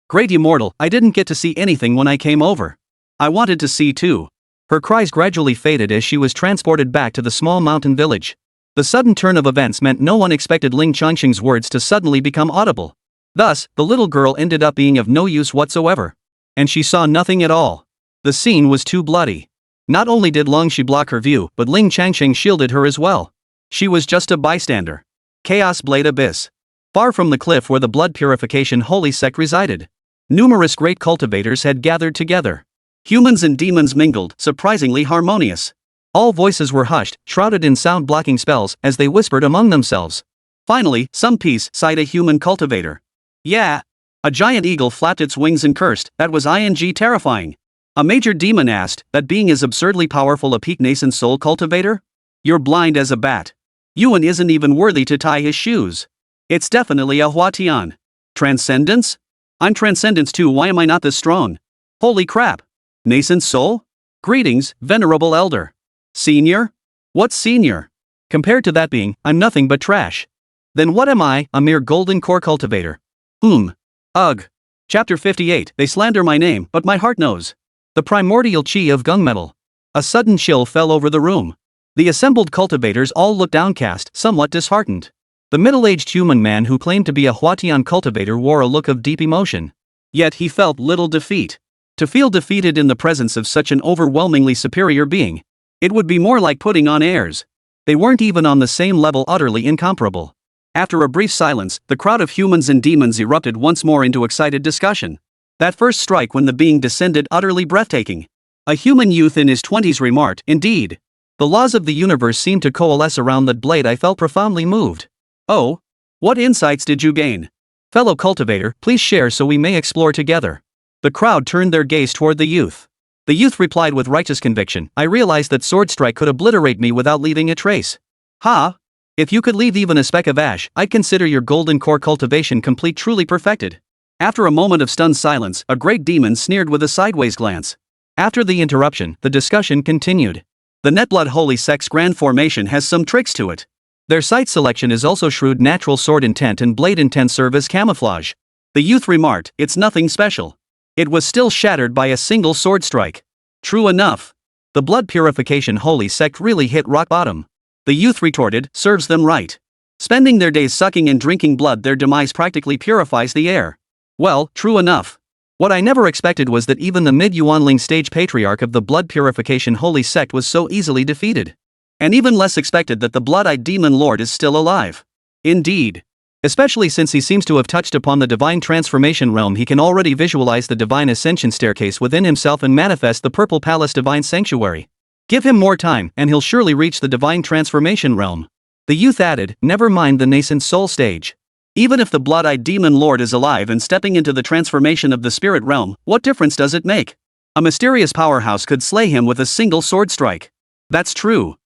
Great immortal, I didn't get to see anything when I came over. I wanted to see too. Her cries gradually faded as she was transported back to the small mountain village. The sudden turn of events meant no one expected Ling Changsheng's words to suddenly become audible. Thus, the little girl ended up being of no use whatsoever. And she saw nothing at all. The scene was too bloody. Not only did Ling Shi block her view, but Ling Changsheng shielded her as well. She was just a bystander. Chaos Blade Abyss. Far from the cliff where the blood purification holy sect resided, numerous great cultivators had gathered together. Humans and demons mingled, surprisingly harmonious. All voices were hushed, shrouded in sound-blocking spells, as they whispered among themselves. Finally, some peace, sighed a human cultivator. Yeah. A giant eagle flapped its wings and cursed, that was terrifying. A major demon asked, that being is absurdly powerful a peak nascent soul cultivator? You're blind as a bat. Yuan isn't even worthy to tie his shoes. It's definitely a Huatian. Transcendence? I'm Transcendence too, why am I not this strong? Holy crap. Nascent soul? Greetings, venerable elder. Senior? What's senior? Compared to that being, I'm nothing but trash. Then what am I, a mere golden core cultivator? Ugh. Chapter 58, they slander my name, but my heart knows. The primordial chi of gunmetal. A sudden chill fell over the room. The assembled cultivators all looked downcast, somewhat disheartened. The middle-aged human man who claimed to be a Huatian cultivator wore a look of deep emotion. Yet he felt little defeat. To feel defeated in the presence of such an overwhelmingly superior being, it would be more like putting on airs. They weren't even on the same level, utterly incomparable. After a brief silence, the crowd of humans and demons erupted once more into excited discussion. That first strike when the being descended utterly breathtaking. A human youth in his 20s remarked, indeed. The laws of the universe seemed to coalesce around that blade. I felt profoundly moved. Oh? What insights did you gain? Fellow cultivator, please share so we may explore together. The crowd turned their gaze toward the youth. The youth replied with righteous conviction, I realized that sword strike could obliterate me without leaving a trace. Ha? If you could leave even a speck of ash, I'd consider your golden core cultivation complete, truly perfected. After a moment of stunned silence, a great demon sneered with a sideways glance. After the interruption, the discussion continued. The Netblood Holy Sect's grand formation has some tricks to it. Their site selection is also shrewd. Natural sword intent and blade intent serve as camouflage. The youth remarked, it's nothing special. It was still shattered by a single sword strike. True enough. The blood purification holy sect really hit rock bottom. The youth retorted, serves them right. Spending their days sucking and drinking blood, their demise practically purifies the air. Well, true enough. What I never expected was that even the mid-Yuanling stage patriarch of the blood purification holy sect was so easily defeated. And even less expected that the blood-eyed demon lord is still alive. Indeed. Especially since he seems to have touched upon the divine transformation realm. He can already visualize the divine ascension staircase within himself and manifest the purple palace divine sanctuary. Give him more time, and he'll surely reach the divine transformation realm. The youth added, never mind the nascent soul stage. Even if the blood-eyed demon lord is alive and stepping into the transformation of the spirit realm, what difference does it make? A mysterious powerhouse could slay him with a single sword strike. That's true.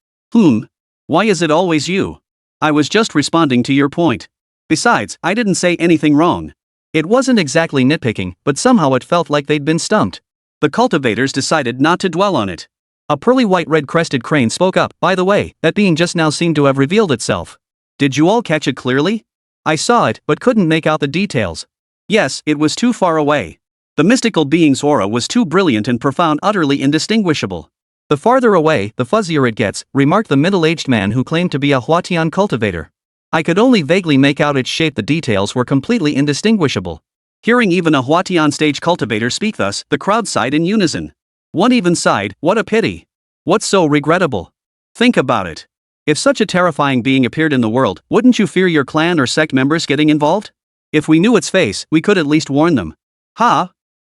Why is it always you? I was just responding to your point. Besides, I didn't say anything wrong. It wasn't exactly nitpicking, but somehow it felt like they'd been stumped. The cultivators decided not to dwell on it. A pearly white red-crested crane spoke up, by the way, that being just now seemed to have revealed itself. Did you all catch it clearly? I saw it, but couldn't make out the details. Yes, it was too far away. The mystical being's aura was too brilliant and profound, utterly indistinguishable. The farther away, the fuzzier it gets, remarked the middle-aged man who claimed to be a Huatian cultivator. I could only vaguely make out its shape. The details were completely indistinguishable. Hearing even a Huatian stage cultivator speak thus, the crowd sighed in unison. One even sighed, what a pity. What's so regrettable? Think about it. If such a terrifying being appeared in the world, wouldn't you fear your clan or sect members getting involved? If we knew its face, we could at least warn them.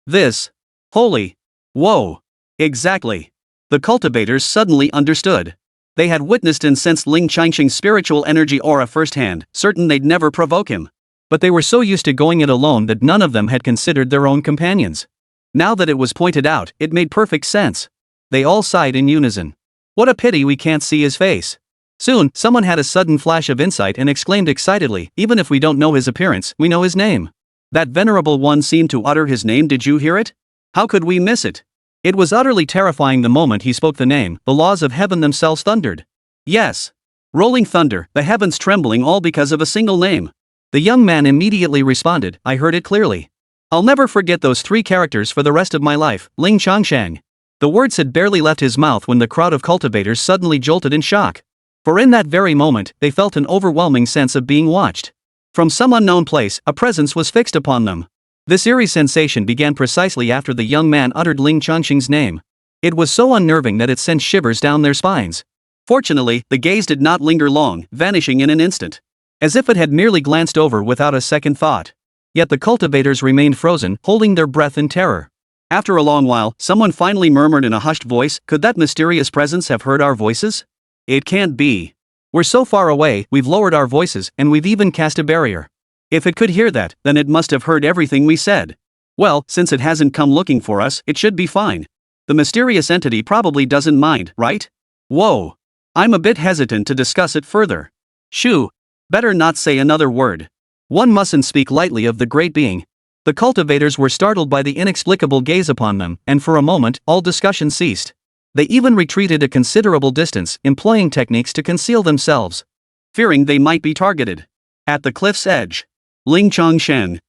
This. Holy. Whoa. Exactly. The cultivators suddenly understood. They had witnessed and sensed Ling Changsheng's spiritual energy aura firsthand, certain they'd never provoke him. But they were so used to going it alone that none of them had considered their own companions. Now that it was pointed out, it made perfect sense. They all sighed in unison. What a pity we can't see his face. Soon, someone had a sudden flash of insight and exclaimed excitedly, even if we don't know his appearance, we know his name. That venerable one seemed to utter his name. Did you hear it? How could we miss it? It was utterly terrifying. The moment he spoke the name, the laws of heaven themselves thundered. Yes. Rolling thunder, the heavens trembling, all because of a single name. The young man immediately responded, I heard it clearly. I'll never forget those three characters for the rest of my life, Ling Changsheng. The words had barely left his mouth when the crowd of cultivators suddenly jolted in shock. For in that very moment, they felt an overwhelming sense of being watched. From some unknown place, a presence was fixed upon them. This eerie sensation began precisely after the young man uttered Ling Changsheng's name. It was so unnerving that it sent shivers down their spines. Fortunately, the gaze did not linger long, vanishing in an instant. As if it had merely glanced over without a second thought. Yet the cultivators remained frozen, holding their breath in terror. After a long while, someone finally murmured in a hushed voice, "Could that mysterious presence have heard our voices? It can't be. We're so far away, we've lowered our voices, and we've even cast a barrier. If it could hear that, then it must have heard everything we said. Well, since it hasn't come looking for us, it should be fine. The mysterious entity probably doesn't mind, right? Whoa. I'm a bit hesitant to discuss it further. Shoo. Better not say another word. One mustn't speak lightly of the great being." The cultivators were startled by the inexplicable gaze upon them, and for a moment, all discussion ceased. They even retreated a considerable distance, employing techniques to conceal themselves, fearing they might be targeted. At the cliff's edge, Ling Changsheng,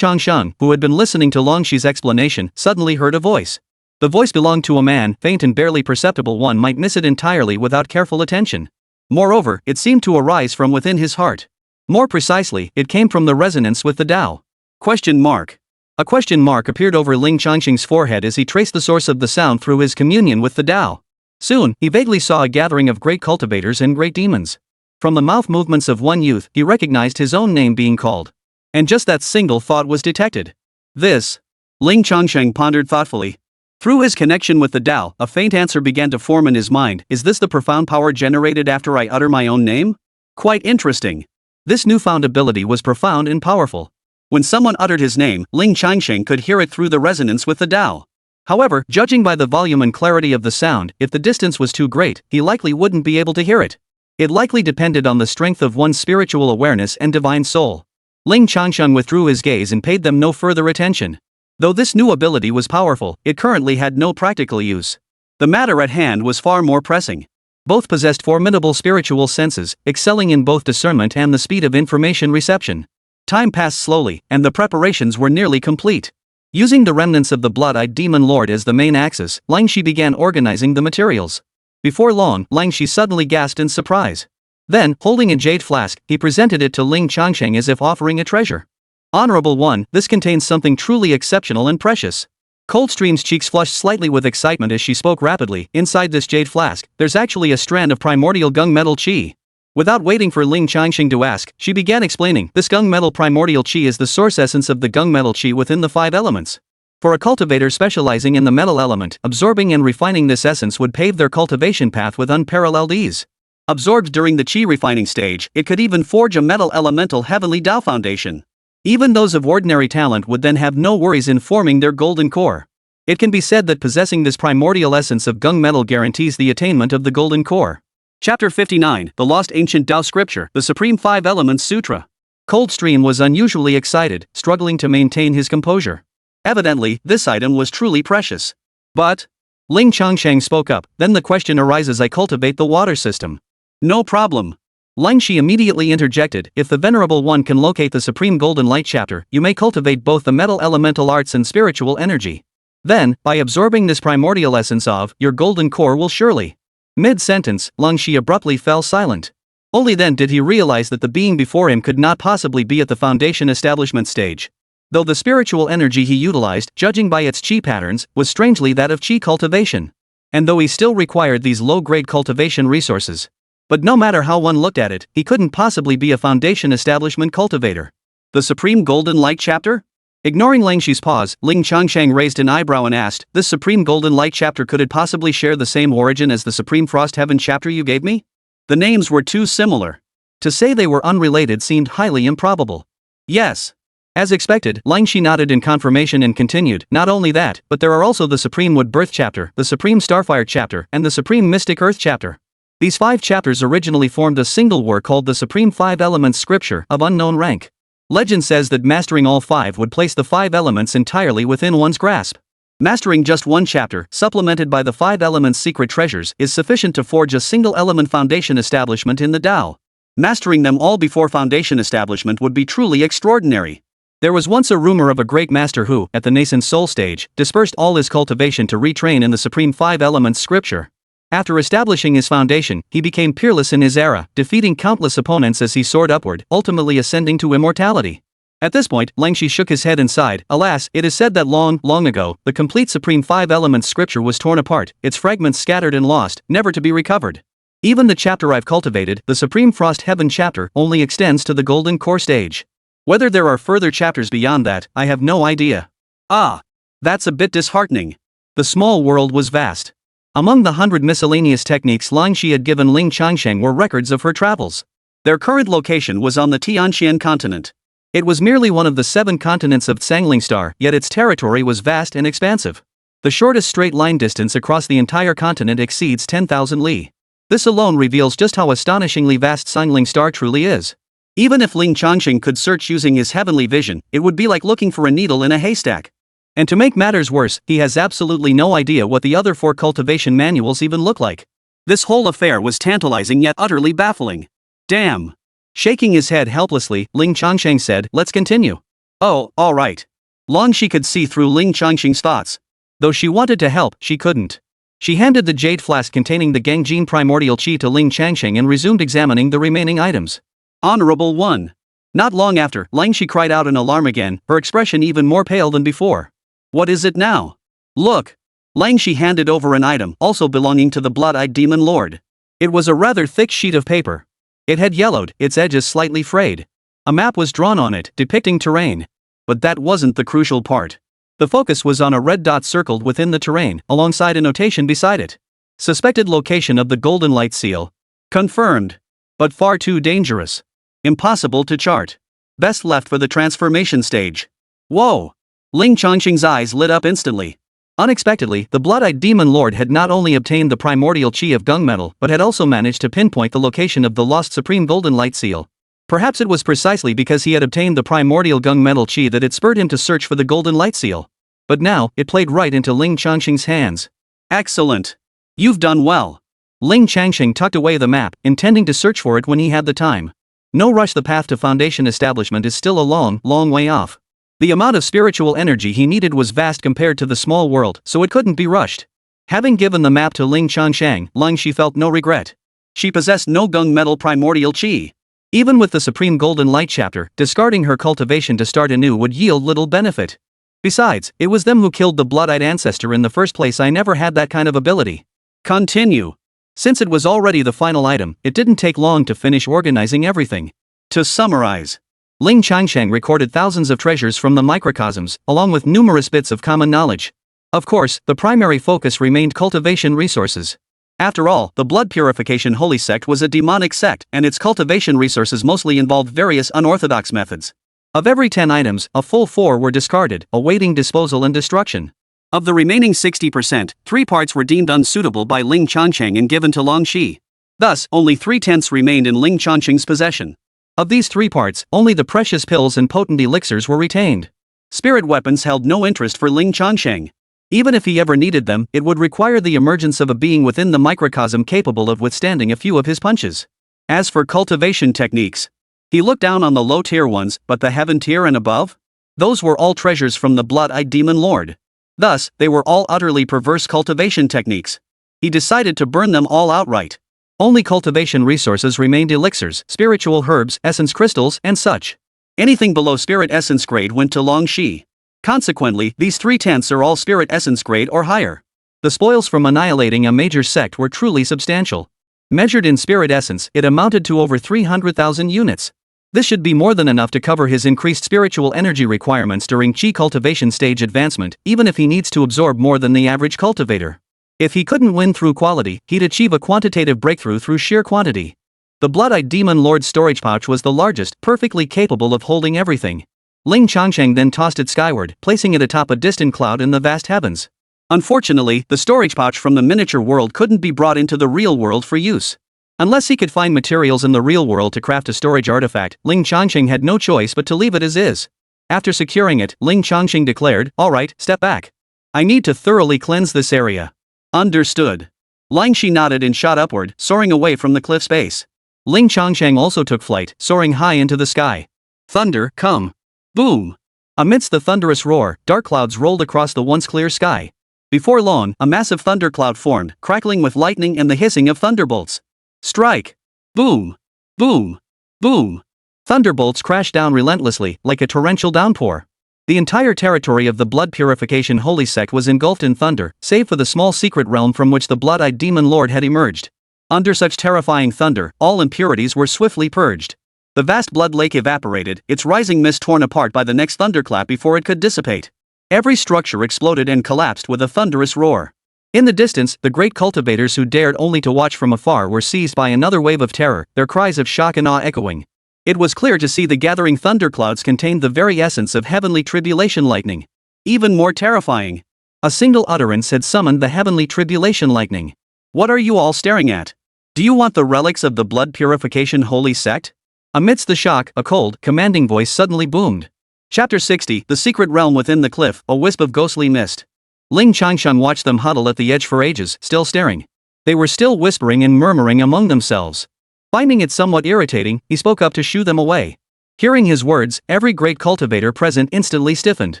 who had been listening to Longshi's explanation, suddenly heard a voice. The voice belonged to a man, faint and barely perceptible. One might miss it entirely without careful attention. Moreover, it seemed to arise from within his heart. More precisely, it came from the resonance with the Tao. A question mark appeared over Ling Changsheng's forehead as he traced the source of the sound through his communion with the Tao. Soon, he vaguely saw a gathering of great cultivators and great demons. From the mouth movements of one youth, he recognized his own name being called. And just that single thought was detected. This, Ling Changsheng pondered thoughtfully. Through his connection with the Tao, a faint answer began to form in his mind. Is this the profound power generated after I utter my own name? Quite interesting. This newfound ability was profound and powerful. When someone uttered his name, Ling Changsheng could hear it through the resonance with the Tao. However, judging by the volume and clarity of the sound, if the distance was too great, he likely wouldn't be able to hear it. It likely depended on the strength of one's spiritual awareness and divine soul. Ling Changsheng withdrew his gaze and paid them no further attention. Though this new ability was powerful, it currently had no practical use. The matter at hand was far more pressing. Both possessed formidable spiritual senses, excelling in both discernment and the speed of information reception. Time passed slowly, and the preparations were nearly complete. Using the remnants of the blood-eyed demon lord as the main axis, Langshi began organizing the materials. Before long, Langshi suddenly gasped in surprise. Then, holding a jade flask, he presented it to Ling Changsheng as if offering a treasure. "Honorable one, this contains something truly exceptional and precious." Coldstream's cheeks flushed slightly with excitement as she spoke rapidly. "Inside this jade flask, there's actually a strand of primordial gunmetal chi." Without waiting for Ling Changsheng to ask, she began explaining. This gunmetal primordial chi is the source essence of the gunmetal chi within the 5 elements. For a cultivator specializing in the metal element, absorbing and refining this essence would pave their cultivation path with unparalleled ease. Absorbed during the chi refining stage, it could even forge a metal elemental heavenly Tao foundation. Even those of ordinary talent would then have no worries in forming their golden core. It can be said that possessing this primordial essence of gunmetal guarantees the attainment of the golden core. Chapter 59, The Lost Ancient Tao Scripture, The Supreme 5 Elements Sutra. Coldstream was unusually excited, struggling to maintain his composure. Evidently, this item was truly precious. But, Ling Changsheng spoke up, then the question arises: I cultivate the water system. No problem. Langshi immediately interjected, if the Venerable One can locate the Supreme Golden Light Chapter, you may cultivate both the metal elemental arts and spiritual energy. Then, by absorbing this primordial essence of, your golden core will surely. Mid-sentence, Langshi abruptly fell silent. Only then did he realize that the being before him could not possibly be at the foundation establishment stage. Though the spiritual energy he utilized, judging by its chi patterns, was strangely that of chi cultivation. And though he still required these low-grade cultivation resources. But no matter how one looked at it, he couldn't possibly be a foundation establishment cultivator. The Supreme Golden Light Chapter? Ignoring Langshi's pause, Ling Changsheng raised an eyebrow and asked, this Supreme Golden Light Chapter, could it possibly share the same origin as the Supreme Frost Heaven Chapter you gave me? The names were too similar. To say they were unrelated seemed highly improbable. Yes. As expected, Langshi nodded in confirmation and continued, not only that, but there are also the Supreme Wood Birth Chapter, the Supreme Starfire Chapter, and the Supreme Mystic Earth Chapter. These 5 chapters originally formed a single work called the Supreme 5 Elements Scripture, of unknown rank. Legend says that mastering all 5 would place the 5 elements entirely within one's grasp. Mastering just one chapter, supplemented by the 5 elements' secret treasures, is sufficient to forge a single element foundation establishment in the Tao. Mastering them all before foundation establishment would be truly extraordinary. There was once a rumor of a great master who, at the nascent soul stage, dispersed all his cultivation to retrain in the Supreme 5 Elements Scripture. After establishing his foundation, he became peerless in his era, defeating countless opponents as he soared upward, ultimately ascending to immortality. At this point, Ling Shi shook his head and sighed. Alas, it is said that long, long ago, the complete Supreme Five Elements scripture was torn apart, its fragments scattered and lost, never to be recovered. Even the chapter I've cultivated, the Supreme Frost Heaven chapter, only extends to the Golden Core stage. Whether there are further chapters beyond that, I have no idea. Ah, that's a bit disheartening. The small world was vast. Among the 100 miscellaneous techniques Ling Shi had given Ling Changsheng were records of her travels. Their current location was on the Tianxian continent. It was merely one of the 7 continents of Tsangling Star, yet its territory was vast and expansive. The shortest straight line distance across the entire continent exceeds 10,000 li. This alone reveals just how astonishingly vast Tsangling Star truly is. Even if Ling Changsheng could search using his heavenly vision, it would be like looking for a needle in a haystack. And to make matters worse, he has absolutely no idea what the other 4 cultivation manuals even look like. This whole affair was tantalizing yet utterly baffling. Damn. Shaking his head helplessly, Ling Changsheng said, "Let's continue." Oh, alright. Ling Shi could see through Ling Changsheng's thoughts. Though she wanted to help, she couldn't. She handed the jade flask containing the Gangjin primordial qi to Ling Changsheng and resumed examining the remaining items. Honorable one. Not long after, Ling Shi cried out in alarm again, her expression even more pale than before. What is it now? Look. Ling Shi handed over an item, also belonging to the blood-eyed demon lord. It was a rather thick sheet of paper. It had yellowed, its edges slightly frayed. A map was drawn on it, depicting terrain. But that wasn't the crucial part. The focus was on a red dot circled within the terrain, alongside a notation beside it. Suspected location of the Golden Light Seal. Confirmed. But far too dangerous. Impossible to chart. Best left for the transformation stage. Whoa! Ling Changsheng's eyes lit up instantly. Unexpectedly, the blood-eyed demon lord had not only obtained the primordial qi of gunmetal, but had also managed to pinpoint the location of the lost Supreme Golden Light Seal. Perhaps it was precisely because he had obtained the primordial gunmetal qi that it spurred him to search for the Golden Light Seal. But now, it played right into Ling Changsheng's hands. Excellent. You've done well. Ling Changsheng tucked away the map, intending to search for it when he had the time. No rush, the path to Foundation establishment is still a long, long way off. The amount of spiritual energy he needed was vast compared to the small world, so it couldn't be rushed. Having given the map to Ling Changsheng, Ling Shi felt no regret. She possessed no gunmetal primordial qi. Even with the Supreme Golden Light chapter, discarding her cultivation to start anew would yield little benefit. Besides, it was them who killed the blood-eyed ancestor in the first place. I never had that kind of ability. Continue. Since it was already the final item, it didn't take long to finish organizing everything. To summarize, Ling Changsheng recorded thousands of treasures from the microcosms, along with numerous bits of common knowledge. Of course, the primary focus remained cultivation resources. After all, the Blood Purification Holy Sect was a demonic sect, and its cultivation resources mostly involved various unorthodox methods. Of every 10 items, a full 4 were discarded, awaiting disposal and destruction. Of the remaining 60%, 3 parts were deemed unsuitable by Ling Changsheng and given to Ling Shi. Thus, only 3/10 remained in Ling Changsheng's possession. Of these 3 parts, only the precious pills and potent elixirs were retained. Spirit weapons held no interest for Ling Changsheng. Even if he ever needed them, it would require the emergence of a being within the microcosm capable of withstanding a few of his punches. As for cultivation techniques, he looked down on the low-tier ones, but the heaven tier and above? Those were all treasures from the blood-eyed demon lord. Thus, they were all utterly perverse cultivation techniques. He decided to burn them all outright. Only cultivation resources remained: elixirs, spiritual herbs, essence crystals, and such. Anything below spirit essence grade went to Ling Shi. Consequently, these 3/10 are all spirit essence grade or higher. The spoils from annihilating a major sect were truly substantial. Measured in spirit essence, it amounted to over 300,000 units. This should be more than enough to cover his increased spiritual energy requirements during qi cultivation stage advancement, even if he needs to absorb more than the average cultivator. If he couldn't win through quality, he'd achieve a quantitative breakthrough through sheer quantity. The blood-eyed demon lord's storage pouch was the largest, perfectly capable of holding everything. Ling Changsheng then tossed it skyward, placing it atop a distant cloud in the vast heavens. Unfortunately, the storage pouch from the miniature world couldn't be brought into the real world for use. Unless he could find materials in the real world to craft a storage artifact, Ling Changsheng had no choice but to leave it as is. After securing it, Ling Changsheng declared, "Alright, step back. I need to thoroughly cleanse this area." Understood. Ling Shi nodded and shot upward, soaring away from the cliff's base. Ling Changsheng also took flight, soaring high into the sky. Thunder, come. Boom. Amidst the thunderous roar, dark clouds rolled across the once clear sky. Before long, a massive thundercloud formed, crackling with lightning and the hissing of thunderbolts. Strike. Boom. Boom. Boom. Thunderbolts crashed down relentlessly, like a torrential downpour. The entire territory of the Blood Purification Holy Sect was engulfed in thunder, save for the small secret realm from which the blood-eyed demon lord had emerged. Under such terrifying thunder, all impurities were swiftly purged. The vast blood lake evaporated, its rising mist torn apart by the next thunderclap before it could dissipate. Every structure exploded and collapsed with a thunderous roar. In the distance, the great cultivators who dared only to watch from afar were seized by another wave of terror, their cries of shock and awe echoing. It was clear to see the gathering thunderclouds contained the very essence of heavenly tribulation lightning. Even more terrifying. A single utterance had summoned the heavenly tribulation lightning. What are you all staring at? Do you want the relics of the Blood Purification Holy Sect? Amidst the shock, a cold, commanding voice suddenly boomed. Chapter 60, The Secret Realm Within the Cliff, a wisp of ghostly mist. Ling Changsheng watched them huddle at the edge for ages, still staring. They were still whispering and murmuring among themselves. Finding it somewhat irritating, he spoke up to shoo them away. Hearing his words, every great cultivator present instantly stiffened.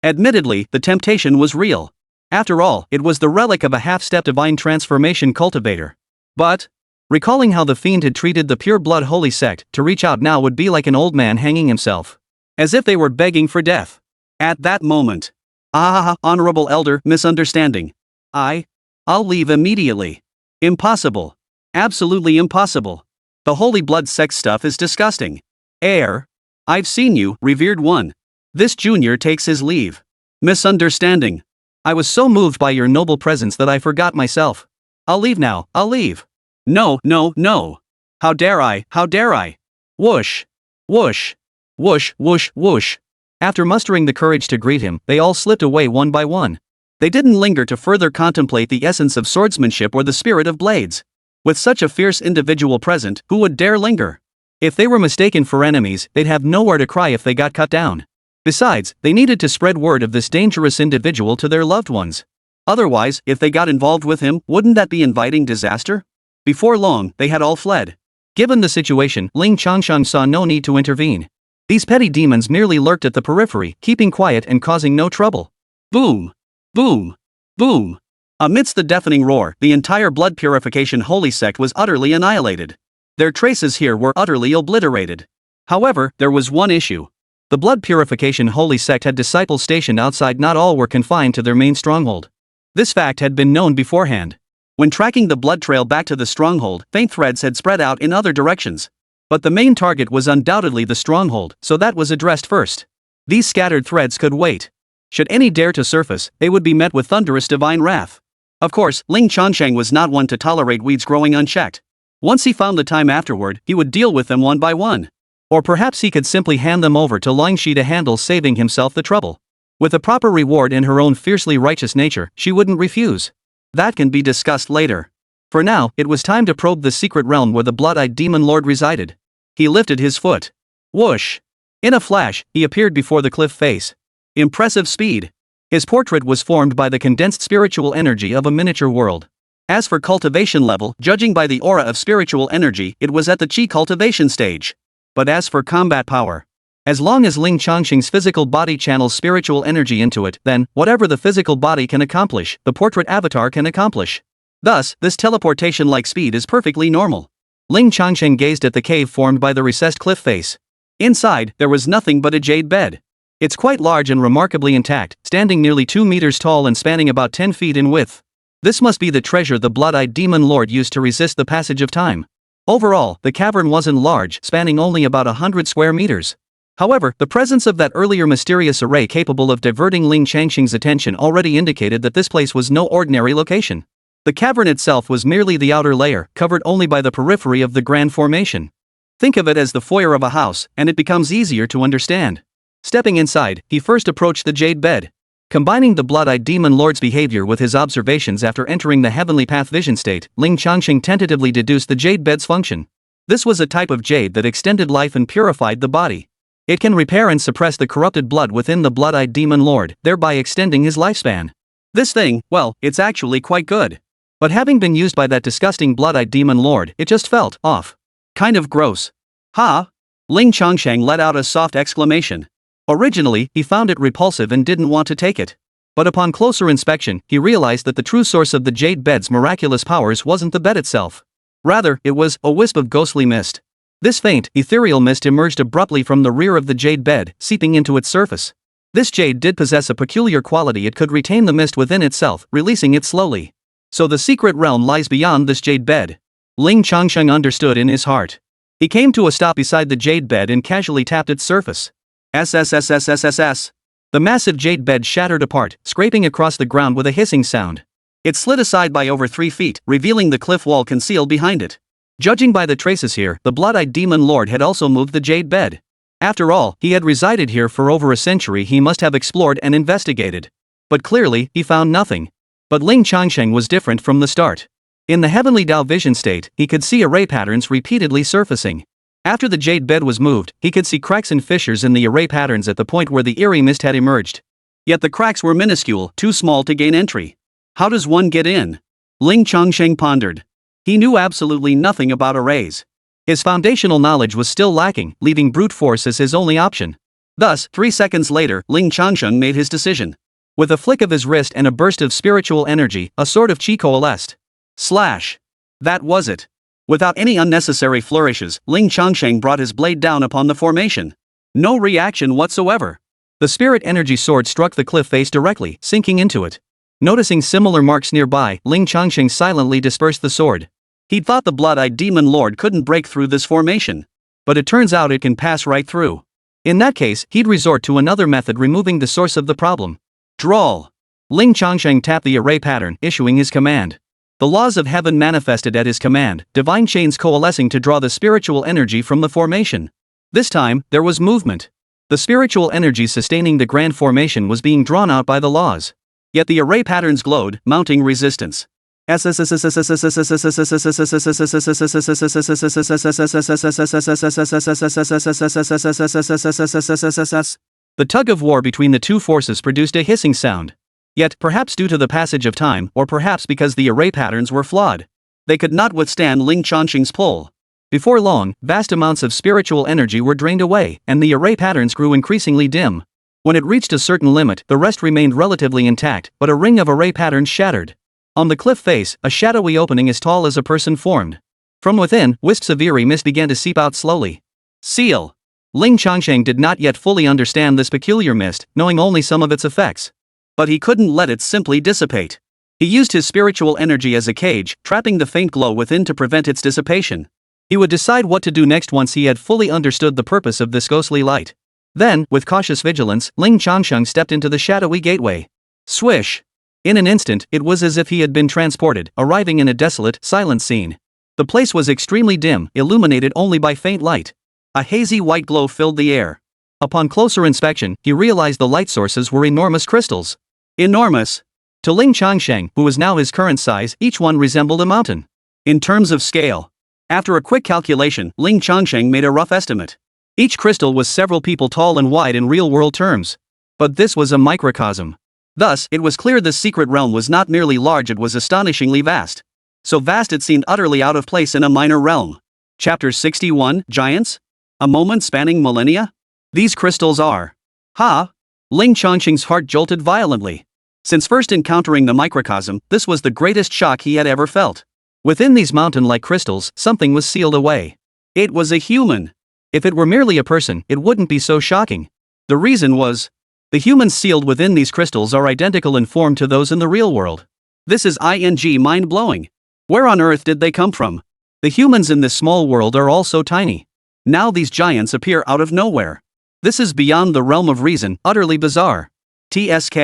Admittedly, the temptation was real. After all, it was the relic of a half-step divine transformation cultivator. But, recalling how the fiend had treated the pure blood holy sect, to reach out now would be like an old man hanging himself. As if they were begging for death. At that moment. Honorable elder, misunderstanding. I'll leave immediately. Impossible. Absolutely impossible. The holy blood sect stuff is disgusting. I've seen you, revered one. This junior takes his leave. Misunderstanding. I was so moved by your noble presence that I forgot myself. I'll leave now, I'll leave. No. How dare I? Whoosh. Whoosh. Whoosh, whoosh, whoosh. After mustering the courage to greet him, they all slipped away one by one. They didn't linger to further contemplate the essence of swordsmanship or the spirit of blades. With such a fierce individual present, who would dare linger? If they were mistaken for enemies, they'd have nowhere to cry if they got cut down. Besides, they needed to spread word of this dangerous individual to their loved ones. Otherwise, if they got involved with him, wouldn't that be inviting disaster? Before long, they had all fled. Given the situation, Ling Changsheng saw no need to intervene. These petty demons merely lurked at the periphery, keeping quiet and causing no trouble. Boom! Boom! Boom! Amidst the deafening roar, the entire Blood Purification Holy Sect was utterly annihilated. Their traces here were utterly obliterated. However, there was one issue. The Blood Purification Holy Sect had disciples stationed outside. Not all were confined to their main stronghold. This fact had been known beforehand. When tracking the blood trail back to the stronghold, faint threads had spread out in other directions. But the main target was undoubtedly the stronghold, so that was addressed first. These scattered threads could wait. Should any dare to surface, they would be met with thunderous divine wrath. Of course, Ling Changsheng was not one to tolerate weeds growing unchecked. Once he found the time afterward, he would deal with them one by one. Or perhaps he could simply hand them over to Ling Shi to handle, saving himself the trouble. With a proper reward in her own fiercely righteous nature, she wouldn't refuse. That can be discussed later. For now, it was time to probe the secret realm where the blood-eyed demon lord resided. He lifted his foot. Whoosh! In a flash, he appeared before the cliff face. Impressive speed. His portrait was formed by the condensed spiritual energy of a miniature world. As for cultivation level, judging by the aura of spiritual energy, it was at the chi cultivation stage. But as for combat power, as long as Ling Changsheng's physical body channels spiritual energy into it, then, whatever the physical body can accomplish, the portrait avatar can accomplish. Thus, this teleportation-like speed is perfectly normal. Ling Changsheng gazed at the cave formed by the recessed cliff face. Inside, there was nothing but a jade bed. It's quite large and remarkably intact, standing nearly 2 meters tall and spanning about 10 feet in width. This must be the treasure the blood-eyed demon lord used to resist the passage of time. Overall, the cavern wasn't large, spanning only about 100 square meters. However, the presence of that earlier mysterious array capable of diverting Ling Changsheng's attention already indicated that this place was no ordinary location. The cavern itself was merely the outer layer, covered only by the periphery of the grand formation. Think of it as the foyer of a house, and it becomes easier to understand. Stepping inside, he first approached the jade bed. Combining the blood-eyed demon lord's behavior with his observations after entering the heavenly path vision state, Ling Changsheng tentatively deduced the jade bed's function. This was a type of jade that extended life and purified the body. It can repair and suppress the corrupted blood within the blood-eyed demon lord, thereby extending his lifespan. This thing, well, it's actually quite good. But having been used by that disgusting blood-eyed demon lord, it just felt off. Kind of gross. Ha! Ling Changsheng let out a soft exclamation. Originally, he found it repulsive and didn't want to take it. But upon closer inspection, he realized that the true source of the jade bed's miraculous powers wasn't the bed itself. Rather, it was a wisp of ghostly mist. This faint, ethereal mist emerged abruptly from the rear of the jade bed, seeping into its surface. This jade did possess a peculiar quality: it could retain the mist within itself, releasing it slowly. So the secret realm lies beyond this jade bed. Ling Changsheng understood in his heart. He came to a stop beside the jade bed and casually tapped its surface. SSSSSSS. The massive jade bed shattered apart, scraping across the ground with a hissing sound. It slid aside by over 3 feet, revealing the cliff wall concealed behind it. Judging by the traces here, the blood-eyed demon lord had also moved the jade bed. After all, he had resided here for over a century. He must have explored and investigated. But clearly, he found nothing. But Ling Changsheng was different from the start. In the heavenly Dao vision state, he could see array patterns repeatedly surfacing. After the jade bed was moved, he could see cracks and fissures in the array patterns at the point where the eerie mist had emerged. Yet the cracks were minuscule, too small to gain entry. How does one get in? Ling Changsheng pondered. He knew absolutely nothing about arrays. His foundational knowledge was still lacking, leaving brute force as his only option. Thus, 3 seconds later, Ling Changsheng made his decision. With a flick of his wrist and a burst of spiritual energy, a sort of chi coalesced. Slash. That was it. Without any unnecessary flourishes, Ling Changsheng brought his blade down upon the formation. No reaction whatsoever. The spirit energy sword struck the cliff face directly, sinking into it. Noticing similar marks nearby, Ling Changsheng silently dispersed the sword. He'd thought the blood-eyed demon lord couldn't break through this formation. But it turns out it can pass right through. In that case, he'd resort to another method, removing the source of the problem. Drawl. Ling Changsheng tapped the array pattern, issuing his command. The laws of heaven manifested at his command, divine chains coalescing to draw the spiritual energy from the formation. This time, there was movement. The spiritual energy sustaining the grand formation was being drawn out by the laws. Yet the array patterns glowed, mounting resistance. The tug of war between the two forces produced a hissing sound. Yet, perhaps due to the passage of time, or perhaps because the array patterns were flawed, they could not withstand Ling Changsheng's pull. Before long, vast amounts of spiritual energy were drained away, and the array patterns grew increasingly dim. When it reached a certain limit, the rest remained relatively intact, but a ring of array patterns shattered. On the cliff face, a shadowy opening as tall as a person formed. From within, wisps of eerie mist began to seep out slowly. Seal. Ling Changsheng did not yet fully understand this peculiar mist, knowing only some of its effects. But he couldn't let it simply dissipate. He used his spiritual energy as a cage, trapping the faint glow within to prevent its dissipation. He would decide what to do next once he had fully understood the purpose of this ghostly light. Then, with cautious vigilance, Ling Changsheng stepped into the shadowy gateway. Swish! In an instant, it was as if he had been transported, arriving in a desolate, silent scene. The place was extremely dim, illuminated only by faint light. A hazy white glow filled the air. Upon closer inspection, he realized the light sources were enormous crystals. Enormous! To Ling Changsheng, who was now his current size, each one resembled a mountain. In terms of scale. After a quick calculation, Ling Changsheng made a rough estimate. Each crystal was several people tall and wide in real-world terms. But this was a microcosm. Thus, it was clear this secret realm was not merely large, it was astonishingly vast. So vast it seemed utterly out of place in a minor realm. Chapter 61, Giants? A moment spanning millennia? These crystals are... Ling Changsheng's heart jolted violently. Since first encountering the microcosm, this was the greatest shock he had ever felt. Within these mountain-like crystals, something was sealed away. It was a human. If it were merely a person, it wouldn't be so shocking. The reason was... the humans sealed within these crystals are identical in form to those in the real world. This is mind-blowing. Where on earth did they come from? The humans in this small world are all so tiny. Now these giants appear out of nowhere. This is beyond the realm of reason, utterly bizarre. TSK.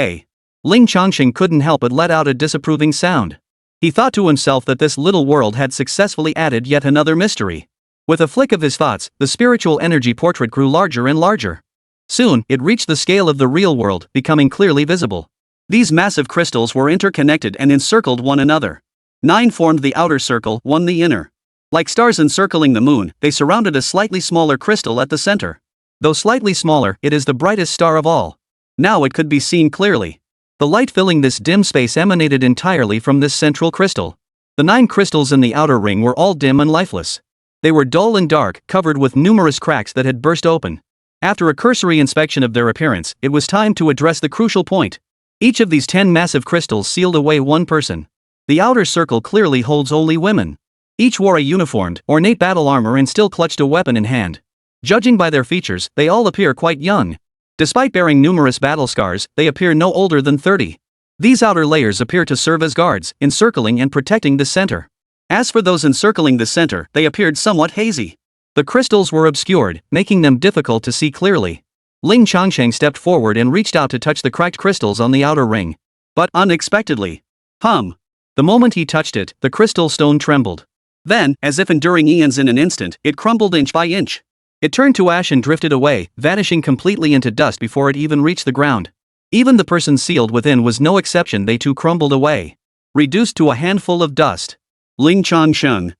Ling Changsheng couldn't help but let out a disapproving sound. He thought to himself that this little world had successfully added yet another mystery. With a flick of his thoughts, the spiritual energy portrait grew larger and larger. Soon, it reached the scale of the real world, becoming clearly visible. These massive crystals were interconnected and encircled one another. 9 formed the outer circle, 1 the inner. Like stars encircling the moon, they surrounded a slightly smaller crystal at the center. Though slightly smaller, it is the brightest star of all. Now it could be seen clearly. The light filling this dim space emanated entirely from this central crystal. The 9 crystals in the outer ring were all dim and lifeless. They were dull and dark, covered with numerous cracks that had burst open. After a cursory inspection of their appearance, it was time to address the crucial point. Each of these 10 massive crystals sealed away one person. The outer circle clearly holds only women. Each wore a uniformed, ornate battle armor and still clutched a weapon in hand. Judging by their features, they all appear quite young. Despite bearing numerous battle scars, they appear no older than 30. These outer layers appear to serve as guards, encircling and protecting the center. As for those encircling the center, they appeared somewhat hazy. The crystals were obscured, making them difficult to see clearly. Ling Changsheng stepped forward and reached out to touch the cracked crystals on the outer ring. But, unexpectedly, the moment he touched it, the crystal stone trembled. Then, as if enduring eons in an instant, it crumbled inch by inch. It turned to ash and drifted away, vanishing completely into dust before it even reached the ground. Even the person sealed within was no exception, they too crumbled away, reduced to a handful of dust. Ling Changsheng.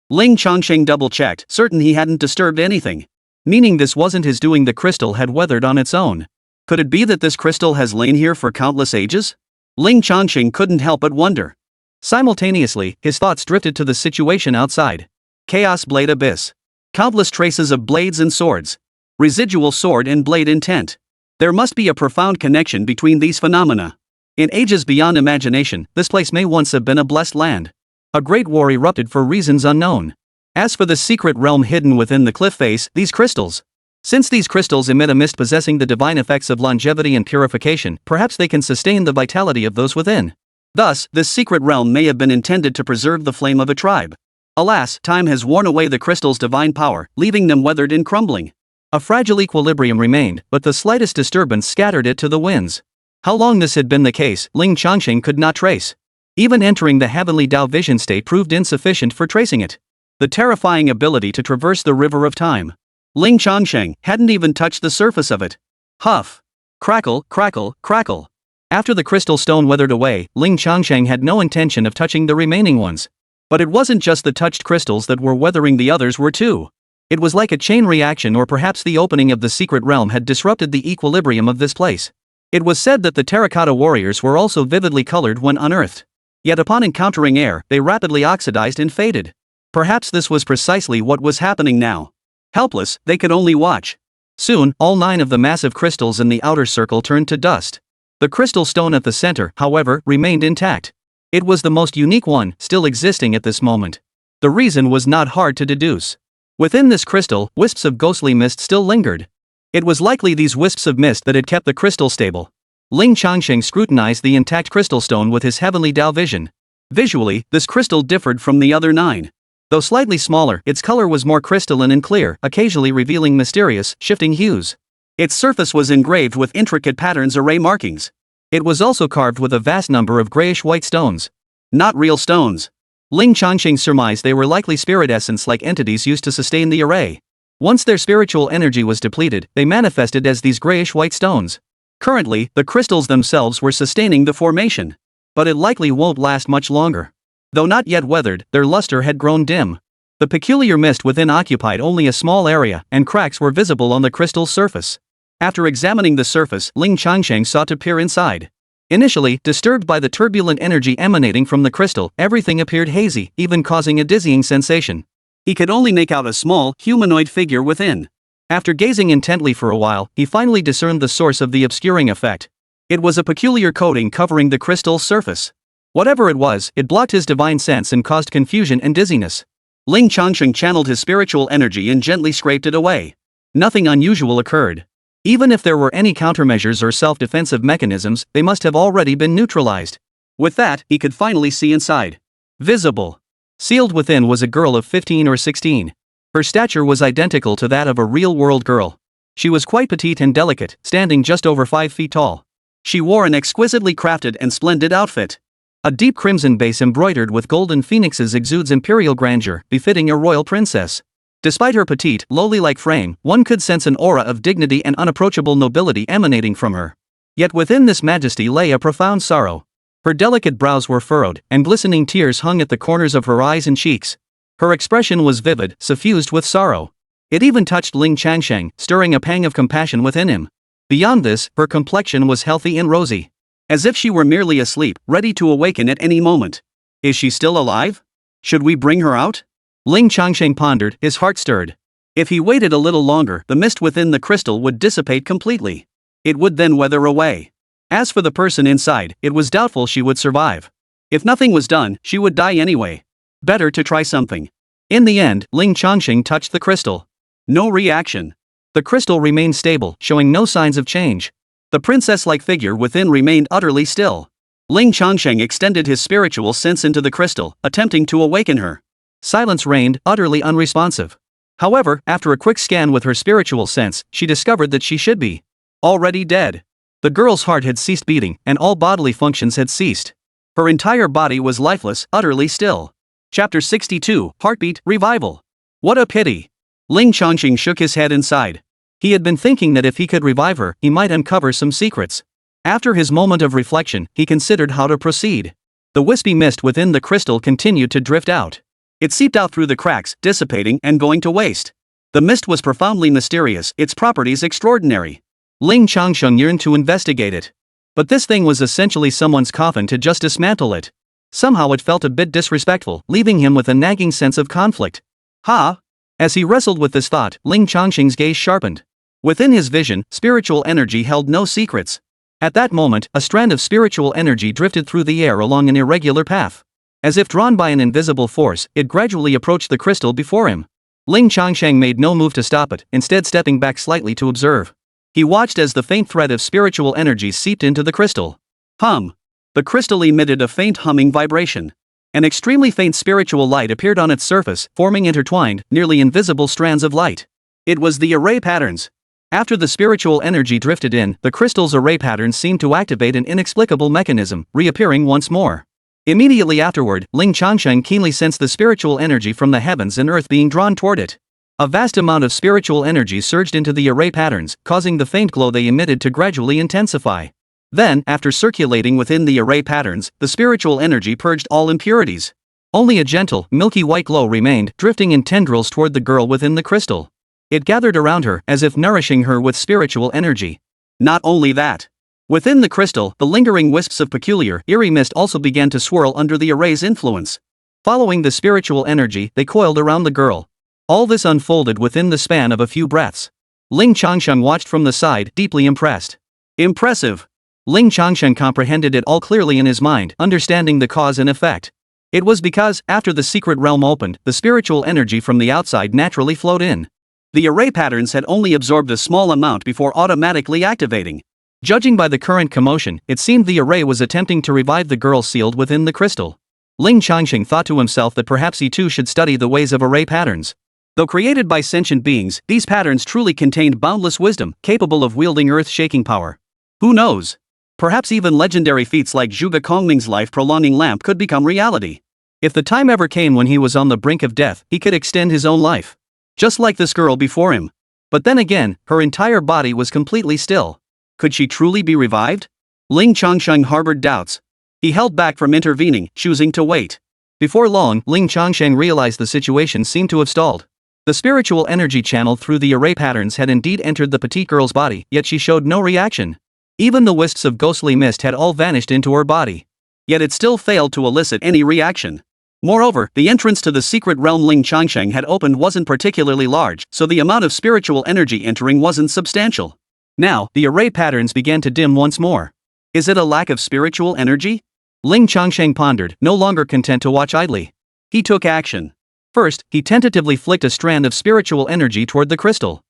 Ling Changsheng double-checked, certain he hadn't disturbed anything. Meaning this wasn't his doing, the crystal had weathered on its own. Could it be that this crystal has lain here for countless ages? Ling Changsheng couldn't help but wonder. Simultaneously, his thoughts drifted to the situation outside. Chaos Blade Abyss. Countless traces of blades and swords. Residual sword and blade intent. There must be a profound connection between these phenomena. In ages beyond imagination, this place may once have been a blessed land. A great war erupted for reasons unknown. As for the secret realm hidden within the cliff face, these crystals. Since these crystals emit a mist possessing the divine effects of longevity and purification, perhaps they can sustain the vitality of those within. Thus, this secret realm may have been intended to preserve the flame of a tribe. Alas, time has worn away the crystal's divine power, leaving them weathered and crumbling. A fragile equilibrium remained, but the slightest disturbance scattered it to the winds. How long this had been the case, Ling Changsheng could not trace. Even entering the heavenly Tao vision state proved insufficient for tracing it. The terrifying ability to traverse the river of time. Ling Changsheng hadn't even touched the surface of it. Huff. Crackle, crackle, crackle. After the crystal stone weathered away, Ling Changsheng had no intention of touching the remaining ones. But it wasn't just the touched crystals that were weathering, the others were too. It was like a chain reaction, or perhaps the opening of the secret realm had disrupted the equilibrium of this place. It was said that the terracotta warriors were also vividly colored when unearthed. Yet upon encountering air, they rapidly oxidized and faded. Perhaps this was precisely what was happening now. Helpless, they could only watch. Soon, all 9 of the massive crystals in the outer circle turned to dust. The crystal stone at the center, however, remained intact. It was the most unique one, still existing at this moment. The reason was not hard to deduce. Within this crystal, wisps of ghostly mist still lingered. It was likely these wisps of mist that had kept the crystal stable. Ling Changsheng scrutinized the intact crystal stone with his heavenly Tao vision. Visually, this crystal differed from the other 9. Though slightly smaller, its color was more crystalline and clear, occasionally revealing mysterious, shifting hues. Its surface was engraved with intricate patterns array markings. It was also carved with a vast number of grayish-white stones. Not real stones. Ling Changsheng surmised they were likely spirit essence-like entities used to sustain the array. Once their spiritual energy was depleted, they manifested as these grayish-white stones. Currently, the crystals themselves were sustaining the formation. But it likely won't last much longer. Though not yet weathered, their luster had grown dim. The peculiar mist within occupied only a small area, and cracks were visible on the crystal's surface. After examining the surface, Ling Changsheng sought to peer inside. Initially, disturbed by the turbulent energy emanating from the crystal, everything appeared hazy, even causing a dizzying sensation. He could only make out a small, humanoid figure within. After gazing intently for a while, he finally discerned the source of the obscuring effect. It was a peculiar coating covering the crystal's surface. Whatever it was, it blocked his divine sense and caused confusion and dizziness. Ling Changsheng channeled his spiritual energy and gently scraped it away. Nothing unusual occurred. Even if there were any countermeasures or self-defensive mechanisms, they must have already been neutralized. With that, he could finally see inside. Visible. Sealed within was a girl of 15 or 16. Her stature was identical to that of a real-world girl. She was quite petite and delicate, standing just over 5 feet tall. She wore an exquisitely crafted and splendid outfit. A deep crimson base embroidered with golden phoenixes exudes imperial grandeur, befitting a royal princess. Despite her petite, lowly-like frame, one could sense an aura of dignity and unapproachable nobility emanating from her. Yet within this majesty lay a profound sorrow. Her delicate brows were furrowed, and glistening tears hung at the corners of her eyes and cheeks. Her expression was vivid, suffused with sorrow. It even touched Ling Changsheng, stirring a pang of compassion within him. Beyond this, her complexion was healthy and rosy. As if she were merely asleep, ready to awaken at any moment. Is she still alive? Should we bring her out? Ling Changsheng pondered, his heart stirred. If he waited a little longer, the mist within the crystal would dissipate completely. It would then weather away. As for the person inside, it was doubtful she would survive. If nothing was done, she would die anyway. Better to try something. In the end, Ling Changsheng touched the crystal. No reaction. The crystal remained stable, showing no signs of change. The princess-like figure within remained utterly still. Ling Changsheng extended his spiritual sense into the crystal, attempting to awaken her. Silence reigned, utterly unresponsive. However, after a quick scan with her spiritual sense, she discovered that she should be already dead. The girl's heart had ceased beating, and all bodily functions had ceased. Her entire body was lifeless, utterly still. Chapter 62, Heartbeat, Revival. What a pity. Ling Changsheng shook his head inside. He had been thinking that if he could revive her, he might uncover some secrets. After his moment of reflection, he considered how to proceed. The wispy mist within the crystal continued to drift out. It seeped out through the cracks, dissipating and going to waste. The mist was profoundly mysterious, its properties extraordinary. Ling Changsheng yearned to investigate it. But this thing was essentially someone's coffin to just dismantle it. Somehow it felt a bit disrespectful, leaving him with a nagging sense of conflict. As he wrestled with this thought, Ling Changsheng's gaze sharpened. Within his vision, spiritual energy held no secrets. At that moment, a strand of spiritual energy drifted through the air along an irregular path. As if drawn by an invisible force, it gradually approached the crystal before him. Ling Changsheng made no move to stop it, instead stepping back slightly to observe. He watched as the faint thread of spiritual energy seeped into the crystal. The crystal emitted a faint humming vibration. An extremely faint spiritual light appeared on its surface, forming intertwined, nearly invisible strands of light. It was the array patterns. After the spiritual energy drifted in, the crystal's array patterns seemed to activate an inexplicable mechanism, reappearing once more. Immediately afterward, Ling Changsheng keenly sensed the spiritual energy from the heavens and earth being drawn toward it. A vast amount of spiritual energy surged into the array patterns, causing the faint glow they emitted to gradually intensify. Then, after circulating within the array patterns, the spiritual energy purged all impurities. Only a gentle, milky white glow remained, drifting in tendrils toward the girl within the crystal. It gathered around her, as if nourishing her with spiritual energy. Not only that. Within the crystal, the lingering wisps of peculiar, eerie mist also began to swirl under the array's influence. Following the spiritual energy, they coiled around the girl. All this unfolded within the span of a few breaths. Ling Changsheng watched from the side, deeply impressed. Impressive. Ling Changsheng comprehended it all clearly in his mind, understanding the cause and effect. It was because, after the secret realm opened, the spiritual energy from the outside naturally flowed in. The array patterns had only absorbed a small amount before automatically activating. Judging by the current commotion, it seemed the array was attempting to revive the girl sealed within the crystal. Ling Changsheng thought to himself that perhaps he too should study the ways of array patterns. Though created by sentient beings, these patterns truly contained boundless wisdom, capable of wielding earth-shaking power. Who knows? Perhaps even legendary feats like Zhuge Kongming's life-prolonging lamp could become reality. If the time ever came when he was on the brink of death, he could extend his own life. Just like this girl before him. But then again, her entire body was completely still. Could she truly be revived? Ling Changsheng harbored doubts. He held back from intervening, choosing to wait. Before long, Ling Changsheng realized the situation seemed to have stalled. The spiritual energy channeled through the array patterns had indeed entered the petite girl's body, yet she showed no reaction. Even the wisps of ghostly mist had all vanished into her body. Yet it still failed to elicit any reaction. Moreover, the entrance to the secret realm Ling Changsheng had opened wasn't particularly large, so the amount of spiritual energy entering wasn't substantial. Now, the array patterns began to dim once more. Is it a lack of spiritual energy? Ling Changsheng pondered, no longer content to watch idly. He took action. First, he tentatively flicked a strand of spiritual energy toward the crystal.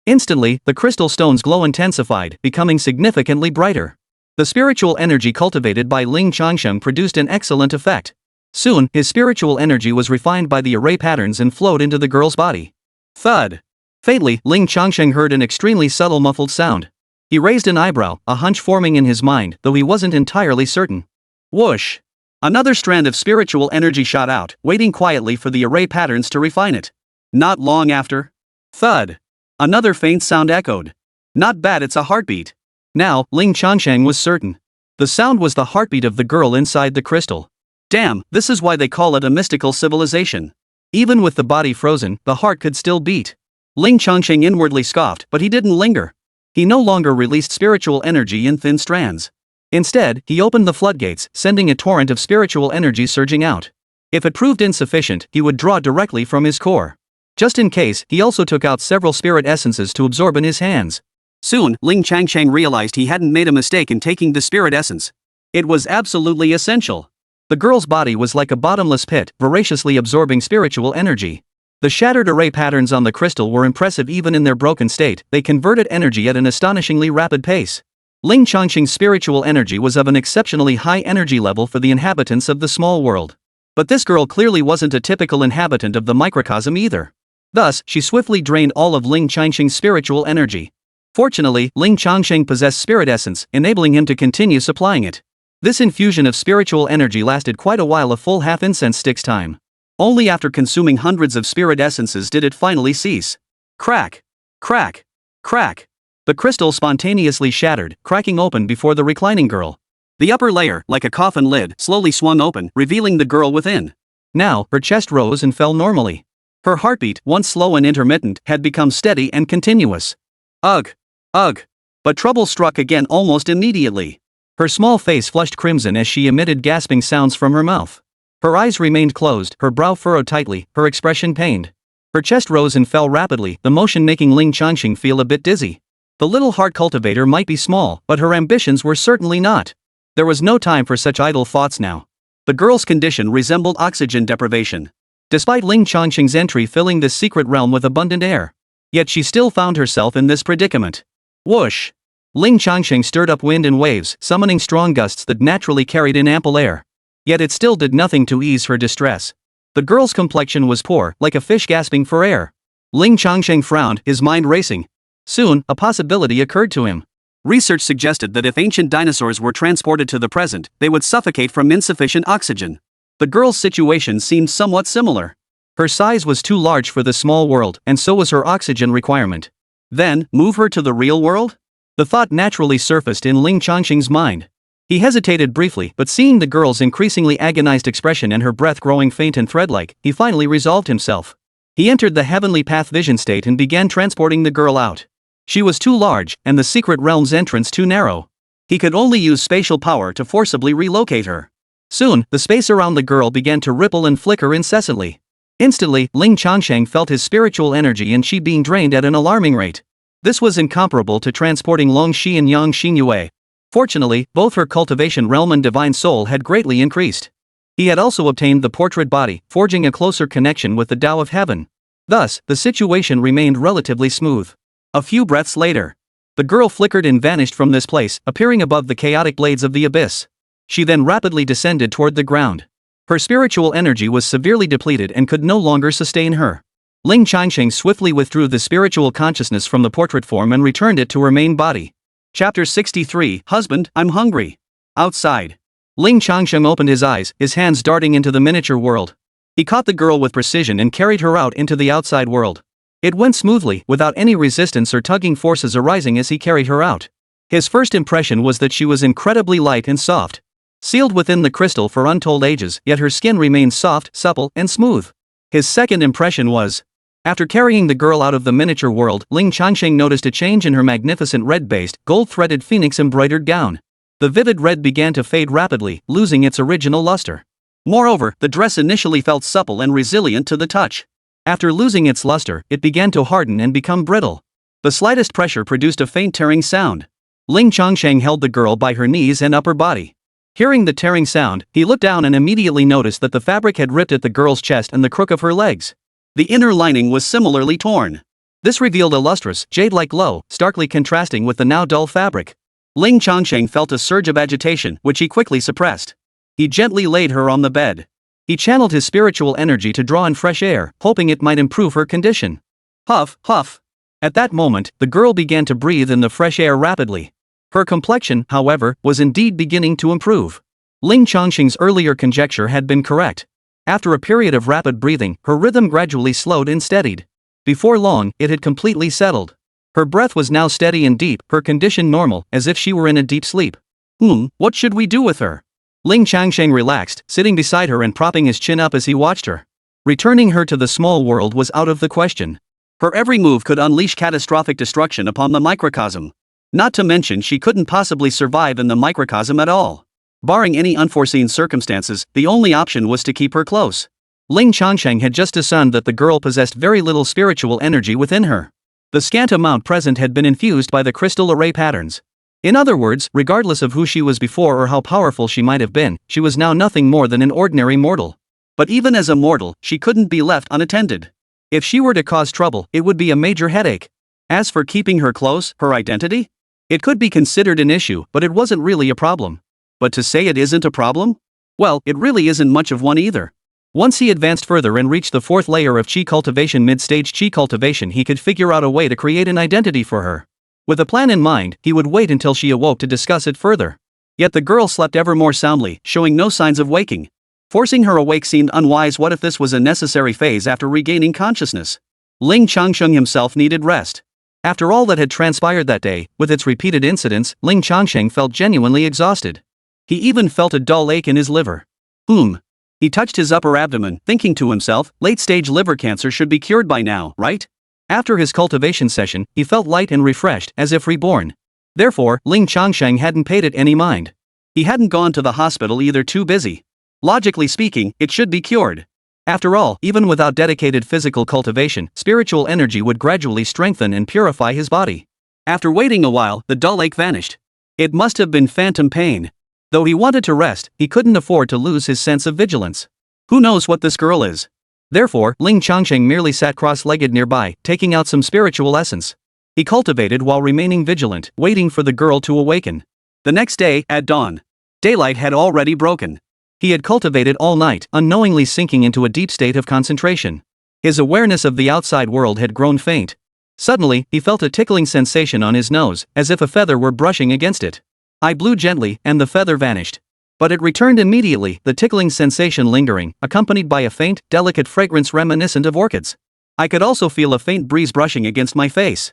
Instantly, the crystal stone's glow intensified, becoming significantly brighter. The spiritual energy cultivated by Ling Changsheng produced an excellent effect. Soon, his spiritual energy was refined by the array patterns and flowed into the girl's body. Thud. Faintly, Ling Changsheng heard an extremely subtle muffled sound. He raised an eyebrow, a hunch forming in his mind, though he wasn't entirely certain. Whoosh! Another strand of spiritual energy shot out, waiting quietly for the array patterns to refine it. Not long after. Thud! Another faint sound echoed. Not bad, it's a heartbeat. Now, Ling Changsheng was certain. The sound was the heartbeat of the girl inside the crystal. Damn, this is why they call it a mystical civilization. Even with the body frozen, the heart could still beat. Ling Changsheng inwardly scoffed, but he didn't linger. He no longer released spiritual energy in thin strands. Instead, he opened the floodgates, sending a torrent of spiritual energy surging out. If it proved insufficient, he would draw directly from his core. Just in case, he also took out several spirit essences to absorb in his hands. Soon, Ling Changsheng realized he hadn't made a mistake in taking the spirit essence. It was absolutely essential. The girl's body was like a bottomless pit, voraciously absorbing spiritual energy. The shattered array patterns on the crystal were impressive even in their broken state, they converted energy at an astonishingly rapid pace. Ling Changsheng's spiritual energy was of an exceptionally high energy level for the inhabitants of the small world. But this girl clearly wasn't a typical inhabitant of the microcosm either. Thus, she swiftly drained all of Ling Changsheng's spiritual energy. Fortunately, Ling Changsheng possessed spirit essence, enabling him to continue supplying it. This infusion of spiritual energy lasted quite a while, a full half incense stick's time. Only after consuming hundreds of spirit essences did it finally cease. Crack! Crack! Crack! The crystal spontaneously shattered, cracking open before the reclining girl. The upper layer, like a coffin lid, slowly swung open, revealing the girl within. Now, her chest rose and fell normally. Her heartbeat, once slow and intermittent, had become steady and continuous. Ugh! Ugh! But trouble struck again almost immediately. Her small face flushed crimson as she emitted gasping sounds from her mouth. Her eyes remained closed, her brow furrowed tightly, her expression pained. Her chest rose and fell rapidly, the motion making Ling Changsheng feel a bit dizzy. The little heart cultivator might be small, but her ambitions were certainly not. There was no time for such idle thoughts now. The girl's condition resembled oxygen deprivation. Despite Ling Changsheng's entry filling this secret realm with abundant air, yet she still found herself in this predicament. Whoosh! Ling Changsheng stirred up wind and waves, summoning strong gusts that naturally carried in ample air. Yet it still did nothing to ease her distress. The girl's complexion was poor, like a fish gasping for air. Ling Changsheng frowned, his mind racing. Soon, a possibility occurred to him. Research suggested that if ancient dinosaurs were transported to the present, they would suffocate from insufficient oxygen. The girl's situation seemed somewhat similar. Her size was too large for the small world, and so was her oxygen requirement. Then, move her to the real world? The thought naturally surfaced in Ling Changsheng's mind. He hesitated briefly, but seeing the girl's increasingly agonized expression and her breath growing faint and thread-like, he finally resolved himself. He entered the heavenly path vision state and began transporting the girl out. She was too large, and the secret realm's entrance too narrow. He could only use spatial power to forcibly relocate her. Soon, the space around the girl began to ripple and flicker incessantly. Instantly, Ling Changsheng felt his spiritual energy and chi being drained at an alarming rate. This was incomparable to transporting Long Shi and Yang Xinyue. Fortunately, both her cultivation realm and divine soul had greatly increased. He had also obtained the portrait body, forging a closer connection with the Tao of Heaven. Thus, the situation remained relatively smooth. A few breaths later, the girl flickered and vanished from this place, appearing above the chaotic blades of the abyss. She then rapidly descended toward the ground. Her spiritual energy was severely depleted and could no longer sustain her. Ling Changsheng swiftly withdrew the spiritual consciousness from the portrait form and returned it to her main body. Chapter 63, Husband, I'm hungry. Outside. Ling Changsheng opened his eyes, his hands darting into the miniature world. He caught the girl with precision and carried her out into the outside world. It went smoothly, without any resistance or tugging forces arising as he carried her out. His first impression was that she was incredibly light and soft. Sealed within the crystal for untold ages, yet her skin remained soft, supple, and smooth. His second impression was, after carrying the girl out of the miniature world, Ling Changsheng noticed a change in her magnificent red-based, gold-threaded phoenix-embroidered gown. The vivid red began to fade rapidly, losing its original luster. Moreover, the dress initially felt supple and resilient to the touch. After losing its luster, it began to harden and become brittle. The slightest pressure produced a faint tearing sound. Ling Changsheng held the girl by her knees and upper body. Hearing the tearing sound, he looked down and immediately noticed that the fabric had ripped at the girl's chest and the crook of her legs. The inner lining was similarly torn. This revealed a lustrous, jade-like glow, starkly contrasting with the now dull fabric. Ling Changsheng felt a surge of agitation, which he quickly suppressed. He gently laid her on the bed. He channeled his spiritual energy to draw in fresh air, hoping it might improve her condition. Huff, huff. At that moment, the girl began to breathe in the fresh air rapidly. Her complexion, however, was indeed beginning to improve. Ling Changsheng's earlier conjecture had been correct. After a period of rapid breathing, her rhythm gradually slowed and steadied. Before long, it had completely settled. Her breath was now steady and deep, her condition normal, as if she were in a deep sleep. What should we do with her? Ling Changsheng relaxed, sitting beside her and propping his chin up as he watched her. Returning her to the small world was out of the question. Her every move could unleash catastrophic destruction upon the microcosm. Not to mention she couldn't possibly survive in the microcosm at all. Barring any unforeseen circumstances, the only option was to keep her close. Ling Changsheng had just discerned that the girl possessed very little spiritual energy within her. The scant amount present had been infused by the crystal array patterns. In other words, regardless of who she was before or how powerful she might have been, she was now nothing more than an ordinary mortal. But even as a mortal, she couldn't be left unattended. If she were to cause trouble, it would be a major headache. As for keeping her close, her identity? It could be considered an issue, but it wasn't really a problem. But to say it isn't a problem? Well, it really isn't much of one either. Once he advanced further and reached the 4th layer of chi cultivation, mid-stage chi cultivation, he could figure out a way to create an identity for her. With a plan in mind, he would wait until she awoke to discuss it further. Yet the girl slept ever more soundly, showing no signs of waking. Forcing her awake seemed unwise. What if this was a necessary phase after regaining consciousness? Ling Changsheng himself needed rest. After all that had transpired that day, with its repeated incidents, Ling Changsheng felt genuinely exhausted. He even felt a dull ache in his liver. He touched his upper abdomen, thinking to himself, late-stage liver cancer should be cured by now, right? After his cultivation session, he felt light and refreshed, as if reborn. Therefore, Ling Changsheng hadn't paid it any mind. He hadn't gone to the hospital either, too busy. Logically speaking, it should be cured. After all, even without dedicated physical cultivation, spiritual energy would gradually strengthen and purify his body. After waiting a while, the dull ache vanished. It must have been phantom pain. Though he wanted to rest, he couldn't afford to lose his sense of vigilance. Who knows what this girl is? Therefore, Ling Changsheng merely sat cross-legged nearby, taking out some spiritual essence. He cultivated while remaining vigilant, waiting for the girl to awaken. The next day, at dawn, daylight had already broken. He had cultivated all night, unknowingly sinking into a deep state of concentration. His awareness of the outside world had grown faint. Suddenly, he felt a tickling sensation on his nose, as if a feather were brushing against it. I blew gently, and the feather vanished. But it returned immediately, the tickling sensation lingering, accompanied by a faint, delicate fragrance reminiscent of orchids. I could also feel a faint breeze brushing against my face.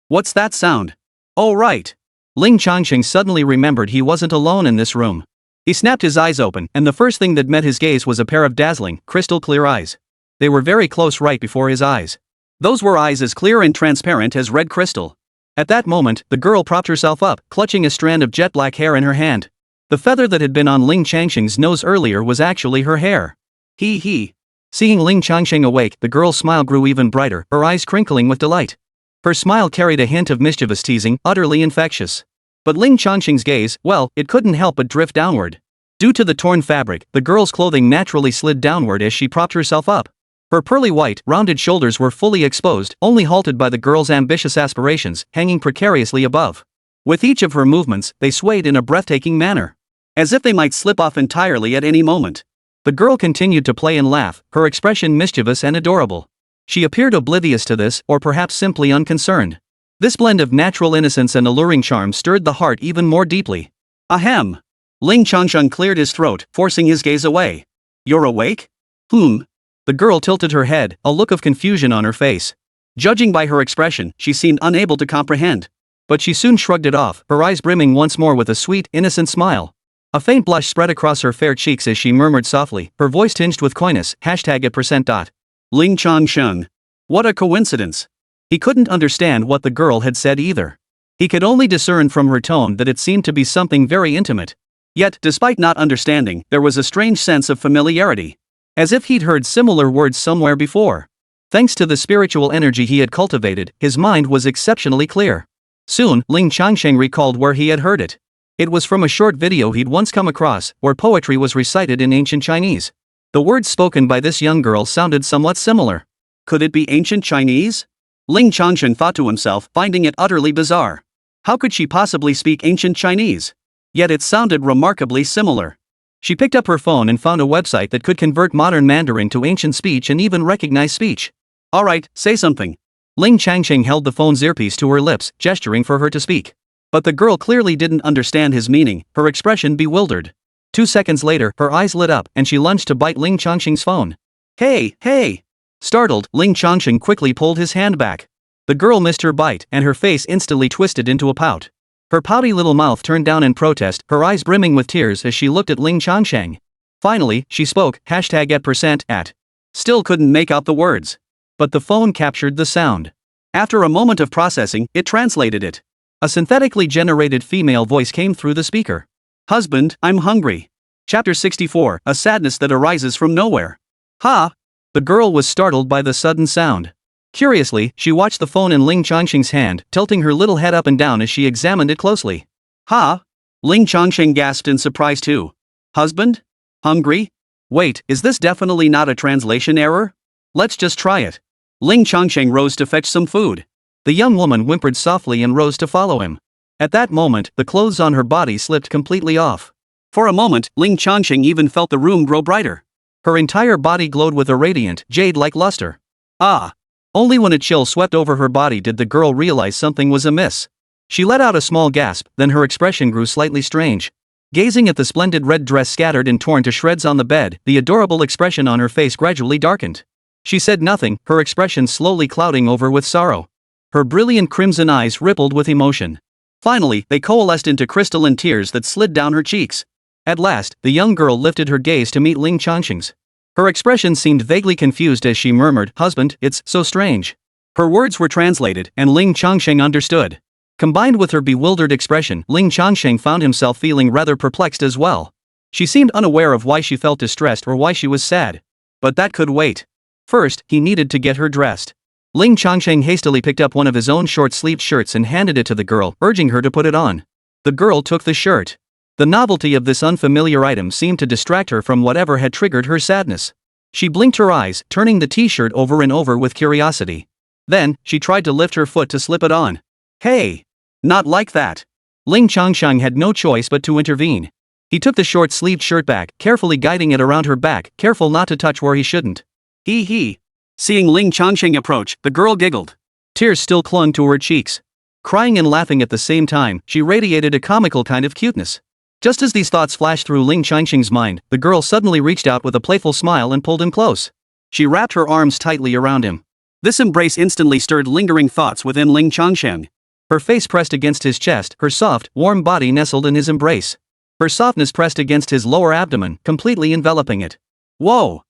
What's that sound? Oh right. Ling Changsheng suddenly remembered he wasn't alone in this room. He snapped his eyes open, and the first thing that met his gaze was a pair of dazzling, crystal-clear eyes. They were very close right before his eyes. Those were eyes as clear and transparent as red crystal. At that moment, the girl propped herself up, clutching a strand of jet-black hair in her hand. The feather that had been on Ling Changsheng's nose earlier was actually her hair. Seeing Ling Changsheng awake, the girl's smile grew even brighter, her eyes crinkling with delight. Her smile carried a hint of mischievous teasing, utterly infectious. But Ling Changsheng's gaze, well, it couldn't help but drift downward. Due to the torn fabric, the girl's clothing naturally slid downward as she propped herself up. Her pearly white, rounded shoulders were fully exposed, only halted by the girl's ambitious aspirations, hanging precariously above. With each of her movements, they swayed in a breathtaking manner, as if they might slip off entirely at any moment. The girl continued to play and laugh, her expression mischievous and adorable. She appeared oblivious to this, or perhaps simply unconcerned. This blend of natural innocence and alluring charm stirred the heart even more deeply. Ahem. Ling Changsheng cleared his throat, forcing his gaze away. You're awake? The girl tilted her head, a look of confusion on her face. Judging by her expression, she seemed unable to comprehend. But she soon shrugged it off, her eyes brimming once more with a sweet, innocent smile. A faint blush spread across her fair cheeks as she murmured softly, her voice tinged with coyness, #@%. Ling Changsheng. What a coincidence. He couldn't understand what the girl had said either. He could only discern from her tone that it seemed to be something very intimate. Yet, despite not understanding, there was a strange sense of familiarity. As if he'd heard similar words somewhere before. Thanks to the spiritual energy he had cultivated, his mind was exceptionally clear. Soon, Ling Changsheng recalled where he had heard it. It was from a short video he'd once come across, where poetry was recited in ancient Chinese. The words spoken by this young girl sounded somewhat similar. Could it be ancient Chinese? Ling Changsheng thought to himself, finding it utterly bizarre. How could she possibly speak ancient Chinese? Yet it sounded remarkably similar. She picked up her phone and found a website that could convert modern Mandarin to ancient speech and even recognize speech. Alright, say something. Ling Changsheng held the phone's earpiece to her lips, gesturing for her to speak. But the girl clearly didn't understand his meaning, her expression bewildered. 2 seconds later, her eyes lit up, and she lunged to bite Ling Changsheng's phone. Hey! Startled, Ling Changsheng quickly pulled his hand back. The girl missed her bite, and her face instantly twisted into a pout. Her pouty little mouth turned down in protest, her eyes brimming with tears as she looked at Ling Changsheng. Finally, she spoke, #@%. Still couldn't make out the words. But the phone captured the sound. After a moment of processing, it translated it. A synthetically generated female voice came through the speaker. Husband, I'm hungry. Chapter 64, a sadness that arises from nowhere. Ha! The girl was startled by the sudden sound. Curiously, she watched the phone in Ling Changsheng's hand, tilting her little head up and down as she examined it closely. Ha! Ling Changsheng gasped in surprise too. Husband? Hungry? Wait, is this definitely not a translation error? Let's just try it. Ling Changsheng rose to fetch some food. The young woman whimpered softly and rose to follow him. At that moment, the clothes on her body slipped completely off. For a moment, Ling Changsheng even felt the room grow brighter. Her entire body glowed with a radiant, jade-like luster. Ah! Only when a chill swept over her body did the girl realize something was amiss. She let out a small gasp, then her expression grew slightly strange. Gazing at the splendid red dress scattered and torn to shreds on the bed, the adorable expression on her face gradually darkened. She said nothing, her expression slowly clouding over with sorrow. Her brilliant crimson eyes rippled with emotion. Finally, they coalesced into crystalline tears that slid down her cheeks. At last, the young girl lifted her gaze to meet Ling Changsheng's. Her expression seemed vaguely confused as she murmured, "Husband, it's so strange." Her words were translated, and Ling Changsheng understood. Combined with her bewildered expression, Ling Changsheng found himself feeling rather perplexed as well. She seemed unaware of why she felt distressed or why she was sad. But that could wait. First, he needed to get her dressed. Ling Changsheng hastily picked up one of his own short-sleeved shirts and handed it to the girl, urging her to put it on. The girl took the shirt. The novelty of this unfamiliar item seemed to distract her from whatever had triggered her sadness. She blinked her eyes, turning the t-shirt over and over with curiosity. Then, she tried to lift her foot to slip it on. Hey! Not like that. Ling Changsheng had no choice but to intervene. He took the short-sleeved shirt back, carefully guiding it around her back, careful not to touch where he shouldn't. Hee. Seeing Ling Changsheng approach, the girl giggled. Tears still clung to her cheeks. Crying and laughing at the same time, she radiated a comical kind of cuteness. Just as these thoughts flashed through Ling Changsheng's mind, the girl suddenly reached out with a playful smile and pulled him close. She wrapped her arms tightly around him. This embrace instantly stirred lingering thoughts within Ling Changsheng. Her face pressed against his chest, her soft, warm body nestled in his embrace. Her softness pressed against his lower abdomen, completely enveloping it. Whoa!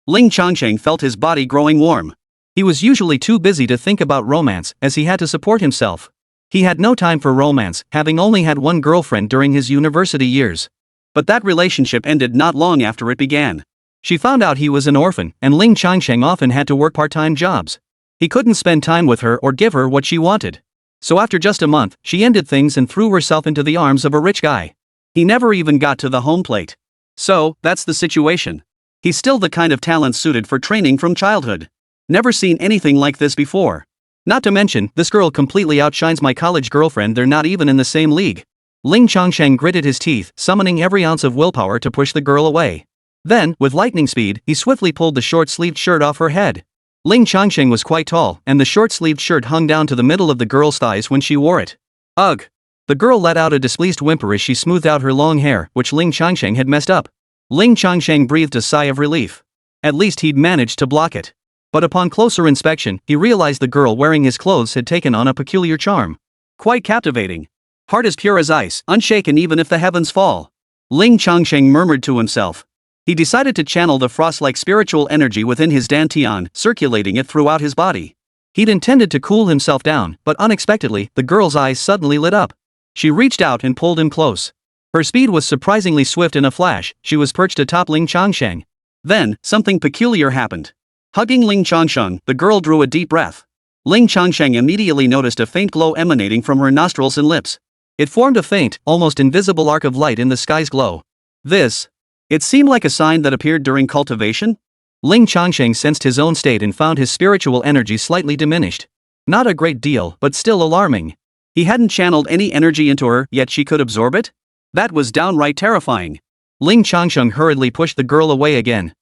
Ling Changsheng felt his body growing warm. He was usually too busy to think about romance, as he had to support himself. He had no time for romance, having only had one girlfriend during his university years. But that relationship ended not long after it began. She found out he was an orphan, and Ling Changsheng often had to work part-time jobs. He couldn't spend time with her or give her what she wanted. So after just a month, she ended things and threw herself into the arms of a rich guy. He never even got to the home plate. So, that's the situation. He's still the kind of talent suited for training from childhood. Never seen anything like this before. Not to mention, this girl completely outshines my college girlfriend, they're not even in the same league. Ling Changsheng gritted his teeth, summoning every ounce of willpower to push the girl away. Then, with lightning speed, he swiftly pulled the short-sleeved shirt off her head. Ling Changsheng was quite tall, and the short-sleeved shirt hung down to the middle of the girl's thighs when she wore it. Ugh! The girl let out a displeased whimper as she smoothed out her long hair, which Ling Changsheng had messed up. Ling Changsheng breathed a sigh of relief. At least he'd managed to block it. But upon closer inspection, he realized the girl wearing his clothes had taken on a peculiar charm. Quite captivating. Heart as pure as ice, unshaken even if the heavens fall. Ling Changsheng murmured to himself. He decided to channel the frost-like spiritual energy within his dantian, circulating it throughout his body. He'd intended to cool himself down, but unexpectedly, the girl's eyes suddenly lit up. She reached out and pulled him close. Her speed was surprisingly swift. In a flash, she was perched atop Ling Changsheng. Then, something peculiar happened. Hugging Ling Changsheng, the girl drew a deep breath. Ling Changsheng immediately noticed a faint glow emanating from her nostrils and lips. It formed a faint, almost invisible arc of light in the sky's glow. It seemed like a sign that appeared during cultivation? Ling Changsheng sensed his own state and found his spiritual energy slightly diminished. Not a great deal, but still alarming. He hadn't channeled any energy into her, yet she could absorb it? That was downright terrifying. Ling Changsheng hurriedly pushed the girl away again.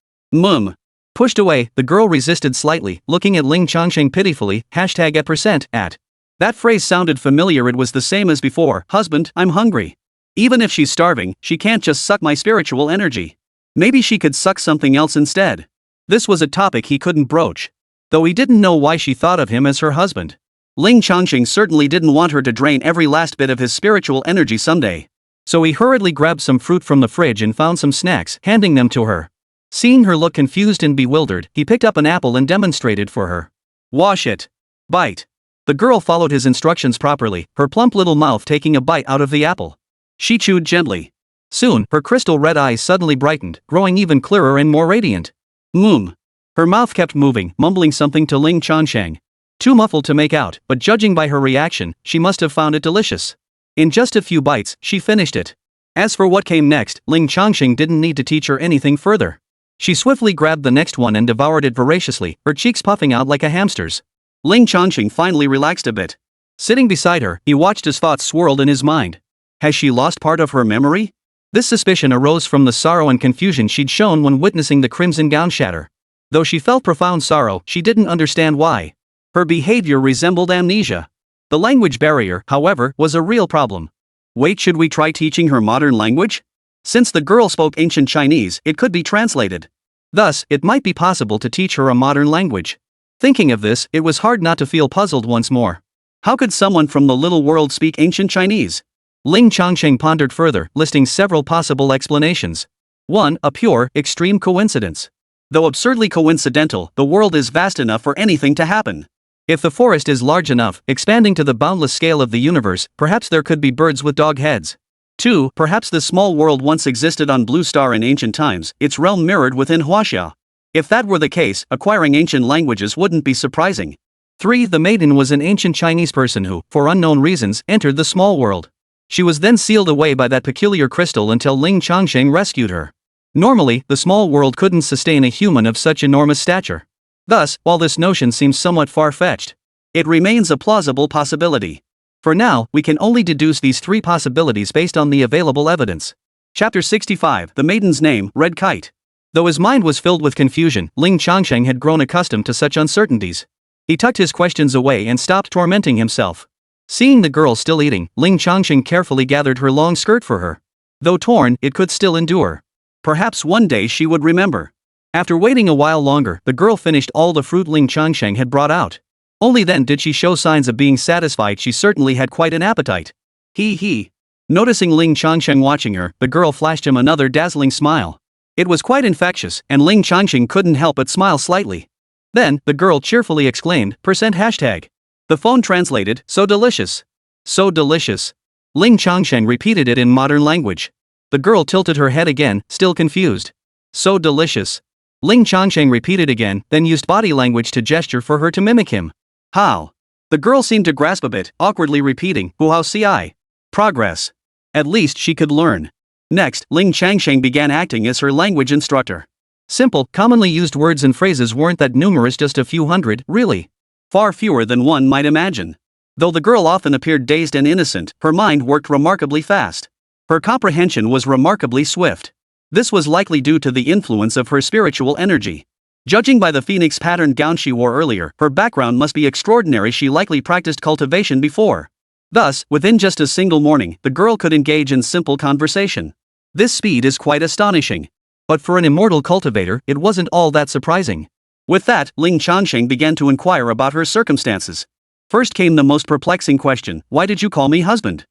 Pushed away, the girl resisted slightly, looking at Ling Changsheng pitifully, #@. That phrase sounded familiar. It was the same as before. Husband, I'm hungry. Even if she's starving, she can't just suck my spiritual energy. Maybe she could suck something else instead. This was a topic he couldn't broach. Though he didn't know why she thought of him as her husband. Ling Changsheng certainly didn't want her to drain every last bit of his spiritual energy someday. So he hurriedly grabbed some fruit from the fridge and found some snacks, handing them to her. Seeing her look confused and bewildered, he picked up an apple and demonstrated for her. Wash it. Bite. The girl followed his instructions properly, her plump little mouth taking a bite out of the apple. She chewed gently. Soon, her crystal red eyes suddenly brightened, growing even clearer and more radiant. Her Her mouth kept moving, mumbling something to Ling Changsheng. Too muffled to make out, but judging by her reaction, she must have found it delicious. In just a few bites, she finished it. As for what came next, Ling Changsheng didn't need to teach her anything further. She swiftly grabbed the next one and devoured it voraciously, her cheeks puffing out like a hamster's. Ling Changsheng finally relaxed a bit. Sitting beside her, he watched as thoughts swirled in his mind. Has she lost part of her memory? This suspicion arose from the sorrow and confusion she'd shown when witnessing the crimson gown shatter. Though she felt profound sorrow, she didn't understand why. Her behavior resembled amnesia. The language barrier, however, was a real problem. Wait, should we try teaching her modern language? Since the girl spoke ancient Chinese, it could be translated. Thus, it might be possible to teach her a modern language. Thinking of this, it was hard not to feel puzzled once more. How could someone from the little world speak ancient Chinese? Ling Changsheng pondered further, listing several possible explanations. 1. A pure, extreme coincidence. Though absurdly coincidental, the world is vast enough for anything to happen. If the forest is large enough, expanding to the boundless scale of the universe, perhaps there could be birds with dog heads. 2. Perhaps this small world once existed on Blue Star in ancient times, its realm mirrored within Huaxia. If that were the case, acquiring ancient languages wouldn't be surprising. 3. The maiden was an ancient Chinese person who, for unknown reasons, entered the small world. She was then sealed away by that peculiar crystal until Ling Changsheng rescued her. Normally, the small world couldn't sustain a human of such enormous stature. Thus, while this notion seems somewhat far-fetched, it remains a plausible possibility. For now, we can only deduce these 3 possibilities based on the available evidence. Chapter 65, The Maiden's Name, Red Kite. Though his mind was filled with confusion, Ling Changsheng had grown accustomed to such uncertainties. He tucked his questions away and stopped tormenting himself. Seeing the girl still eating, Ling Changsheng carefully gathered her long skirt for her. Though torn, it could still endure. Perhaps one day she would remember. After waiting a while longer, the girl finished all the fruit Ling Changsheng had brought out. Only then did she show signs of being satisfied. She certainly had quite an appetite. He. Noticing Ling Changsheng watching her, the girl flashed him another dazzling smile. It was quite infectious, and Ling Changsheng couldn't help but smile slightly. Then, the girl cheerfully exclaimed, %#. The phone translated, so delicious. So delicious. Ling Changsheng repeated it in modern language. The girl tilted her head again, still confused. So delicious. Ling Changsheng repeated again, then used body language to gesture for her to mimic him. How? The girl seemed to grasp a bit, awkwardly repeating, Huao ci. Progress. At least she could learn. Next, Ling Changsheng began acting as her language instructor. Simple, commonly used words and phrases weren't that numerous, just a few hundred, really. Far fewer than one might imagine. Though the girl often appeared dazed and innocent, her mind worked remarkably fast. Her comprehension was remarkably swift. This was likely due to the influence of her spiritual energy. Judging by the phoenix-patterned gown she wore earlier, her background must be extraordinary. She likely practiced cultivation before. Thus, within just a single morning, the girl could engage in simple conversation. This speed is quite astonishing. But for an immortal cultivator, it wasn't all that surprising. With that, Ling Changsheng began to inquire about her circumstances. First came the most perplexing question, why did you call me husband?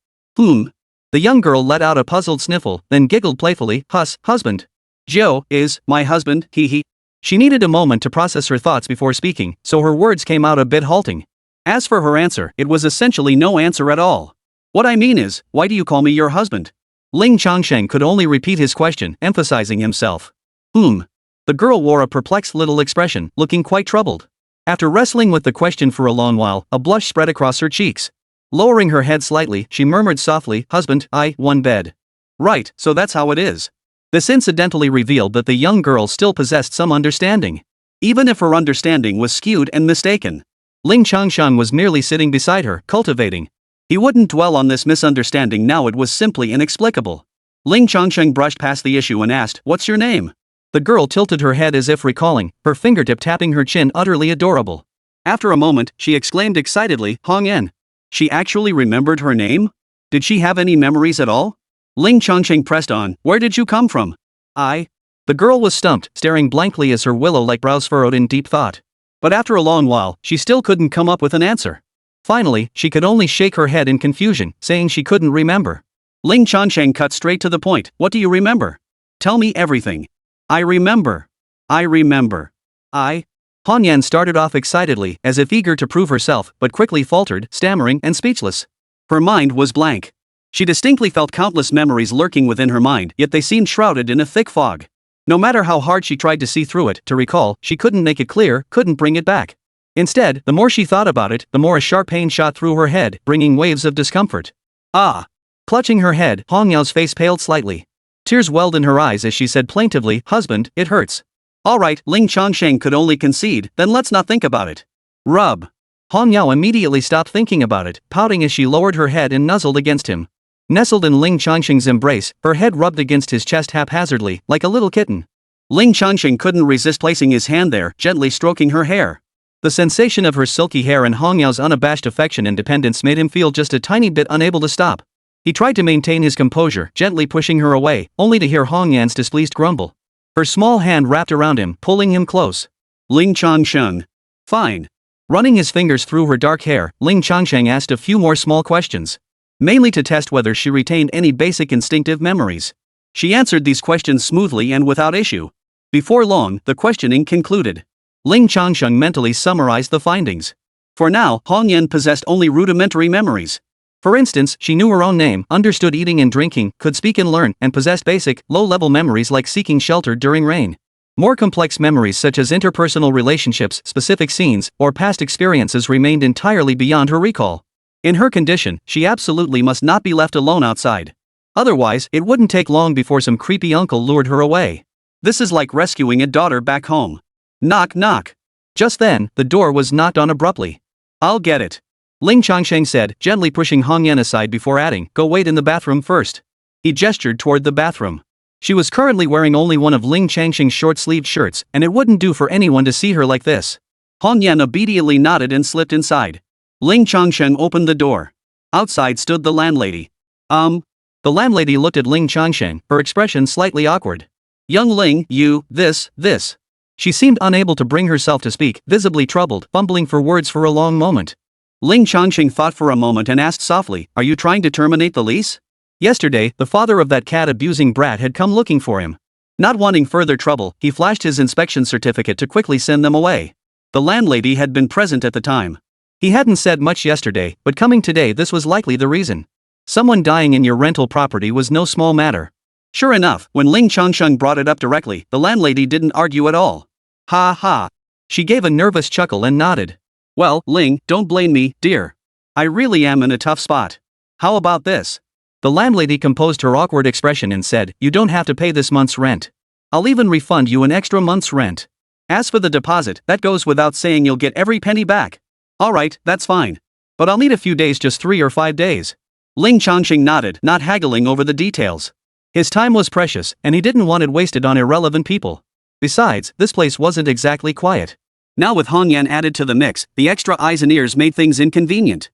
The young girl let out a puzzled sniffle, then giggled playfully, husband. Joe is my husband, he. She needed a moment to process her thoughts before speaking, so her words came out a bit halting. As for her answer, it was essentially no answer at all. What I mean is, why do you call me your husband? Ling Changsheng could only repeat his question, emphasizing himself. The girl wore a perplexed little expression, looking quite troubled. After wrestling with the question for a long while, a blush spread across her cheeks. Lowering her head slightly, she murmured softly, husband, one bed. Right, so that's how it is. This incidentally revealed that the young girl still possessed some understanding. Even if her understanding was skewed and mistaken. Ling Changsheng was merely sitting beside her, cultivating. He wouldn't dwell on this misunderstanding now, it was simply inexplicable. Ling Changsheng brushed past the issue and asked, what's your name? The girl tilted her head as if recalling, her fingertip tapping her chin, utterly adorable. After a moment, she exclaimed excitedly, Hong En. She actually remembered her name? Did she have any memories at all? Ling Changsheng pressed on, where did you come from? The girl was stumped, staring blankly as her willow-like brows furrowed in deep thought. But after a long while, she still couldn't come up with an answer. Finally, she could only shake her head in confusion, saying she couldn't remember. Ling Changsheng cut straight to the point, what do you remember? Tell me everything. I remember. Han Yan started off excitedly, as if eager to prove herself, but quickly faltered, stammering and speechless. Her mind was blank. She distinctly felt countless memories lurking within her mind, yet they seemed shrouded in a thick fog. No matter how hard she tried to see through it, to recall, she couldn't make it clear, couldn't bring it back. Instead, the more she thought about it, the more a sharp pain shot through her head, bringing waves of discomfort. Ah! Clutching her head, Hongyao's face paled slightly. Tears welled in her eyes as she said plaintively, "Husband, it hurts." "Alright," Ling Changsheng could only concede, "then let's not think about it." Rub. Hongyao immediately stopped thinking about it, pouting as she lowered her head and nuzzled against him. Nestled in Ling Changsheng's embrace, her head rubbed against his chest haphazardly, like a little kitten. Ling Changsheng couldn't resist placing his hand there, gently stroking her hair. The sensation of her silky hair and Hongyao's unabashed affection and dependence made him feel just a tiny bit unable to stop. He tried to maintain his composure, gently pushing her away, only to hear Hongyan's displeased grumble. Her small hand wrapped around him, pulling him close. Ling Changsheng. Fine. Running his fingers through her dark hair, Ling Changsheng asked a few more small questions. Mainly to test whether she retained any basic instinctive memories. She answered these questions smoothly and without issue. Before long, the questioning concluded. Ling Changsheng mentally summarized the findings. For now, Hongyan possessed only rudimentary memories. For instance, she knew her own name, understood eating and drinking, could speak and learn, and possessed basic, low-level memories like seeking shelter during rain. More complex memories such as interpersonal relationships, specific scenes, or past experiences remained entirely beyond her recall. In her condition, she absolutely must not be left alone outside. Otherwise, it wouldn't take long before some creepy uncle lured her away. This is like rescuing a daughter back home. Knock knock. Just then, the door was knocked on abruptly. "I'll get it," Ling Changsheng said, gently pushing Hongyan aside before adding, "Go wait in the bathroom first." He gestured toward the bathroom. She was currently wearing only one of Ling Changsheng's short-sleeved shirts, and it wouldn't do for anyone to see her like this. Hongyan obediently nodded and slipped inside. Ling Changsheng opened the door. Outside stood the landlady. The landlady looked at Ling Changsheng, her expression slightly awkward. "Young Ling, you, this. She seemed unable to bring herself to speak, visibly troubled, fumbling for words for a long moment. Ling Changsheng thought for a moment and asked softly, "Are you trying to terminate the lease?" Yesterday, the father of that cat-abusing brat had come looking for him. Not wanting further trouble, he flashed his inspection certificate to quickly send them away. The landlady had been present at the time. He hadn't said much yesterday, but coming today this was likely the reason. Someone dying in your rental property was no small matter. Sure enough, when Ling Changsheng brought it up directly, the landlady didn't argue at all. "Ha ha." She gave a nervous chuckle and nodded. "Well, Ling, don't blame me, dear. I really am in a tough spot. How about this?" The landlady composed her awkward expression and said, "You don't have to pay this month's rent. I'll even refund you an extra month's rent. As for the deposit, that goes without saying, you'll get every penny back." "Alright, that's fine. But I'll need a few days, just 3 or 5 days." Ling Changsheng nodded, not haggling over the details. His time was precious, and he didn't want it wasted on irrelevant people. Besides, this place wasn't exactly quiet. Now with Hongyan added to the mix, the extra eyes and ears made things inconvenient.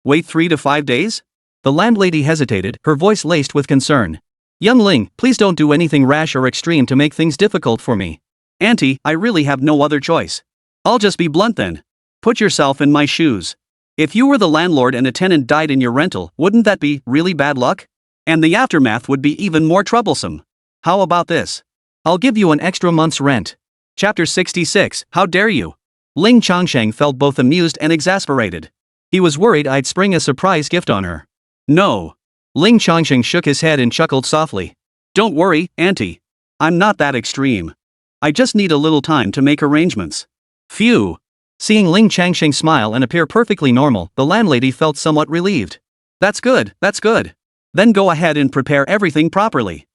Wait 3 to 5 days? The landlady hesitated, her voice laced with concern. "Young Ling, please don't do anything rash or extreme to make things difficult for me. Auntie, I really have no other choice. I'll just be blunt then. Put yourself in my shoes. If you were the landlord and a tenant died in your rental, wouldn't that be really bad luck? And the aftermath would be even more troublesome. How about this? I'll give you an extra month's rent." Chapter 66, How Dare You? Ling Changsheng felt both amused and exasperated. He was worried I'd spring a surprise gift on her. "No." Ling Changsheng shook his head and chuckled softly. "Don't worry, Auntie. I'm not that extreme. I just need a little time to make arrangements." Phew. Seeing Ling Changsheng smile and appear perfectly normal, the landlady felt somewhat relieved. That's good. Then go ahead and prepare everything properly."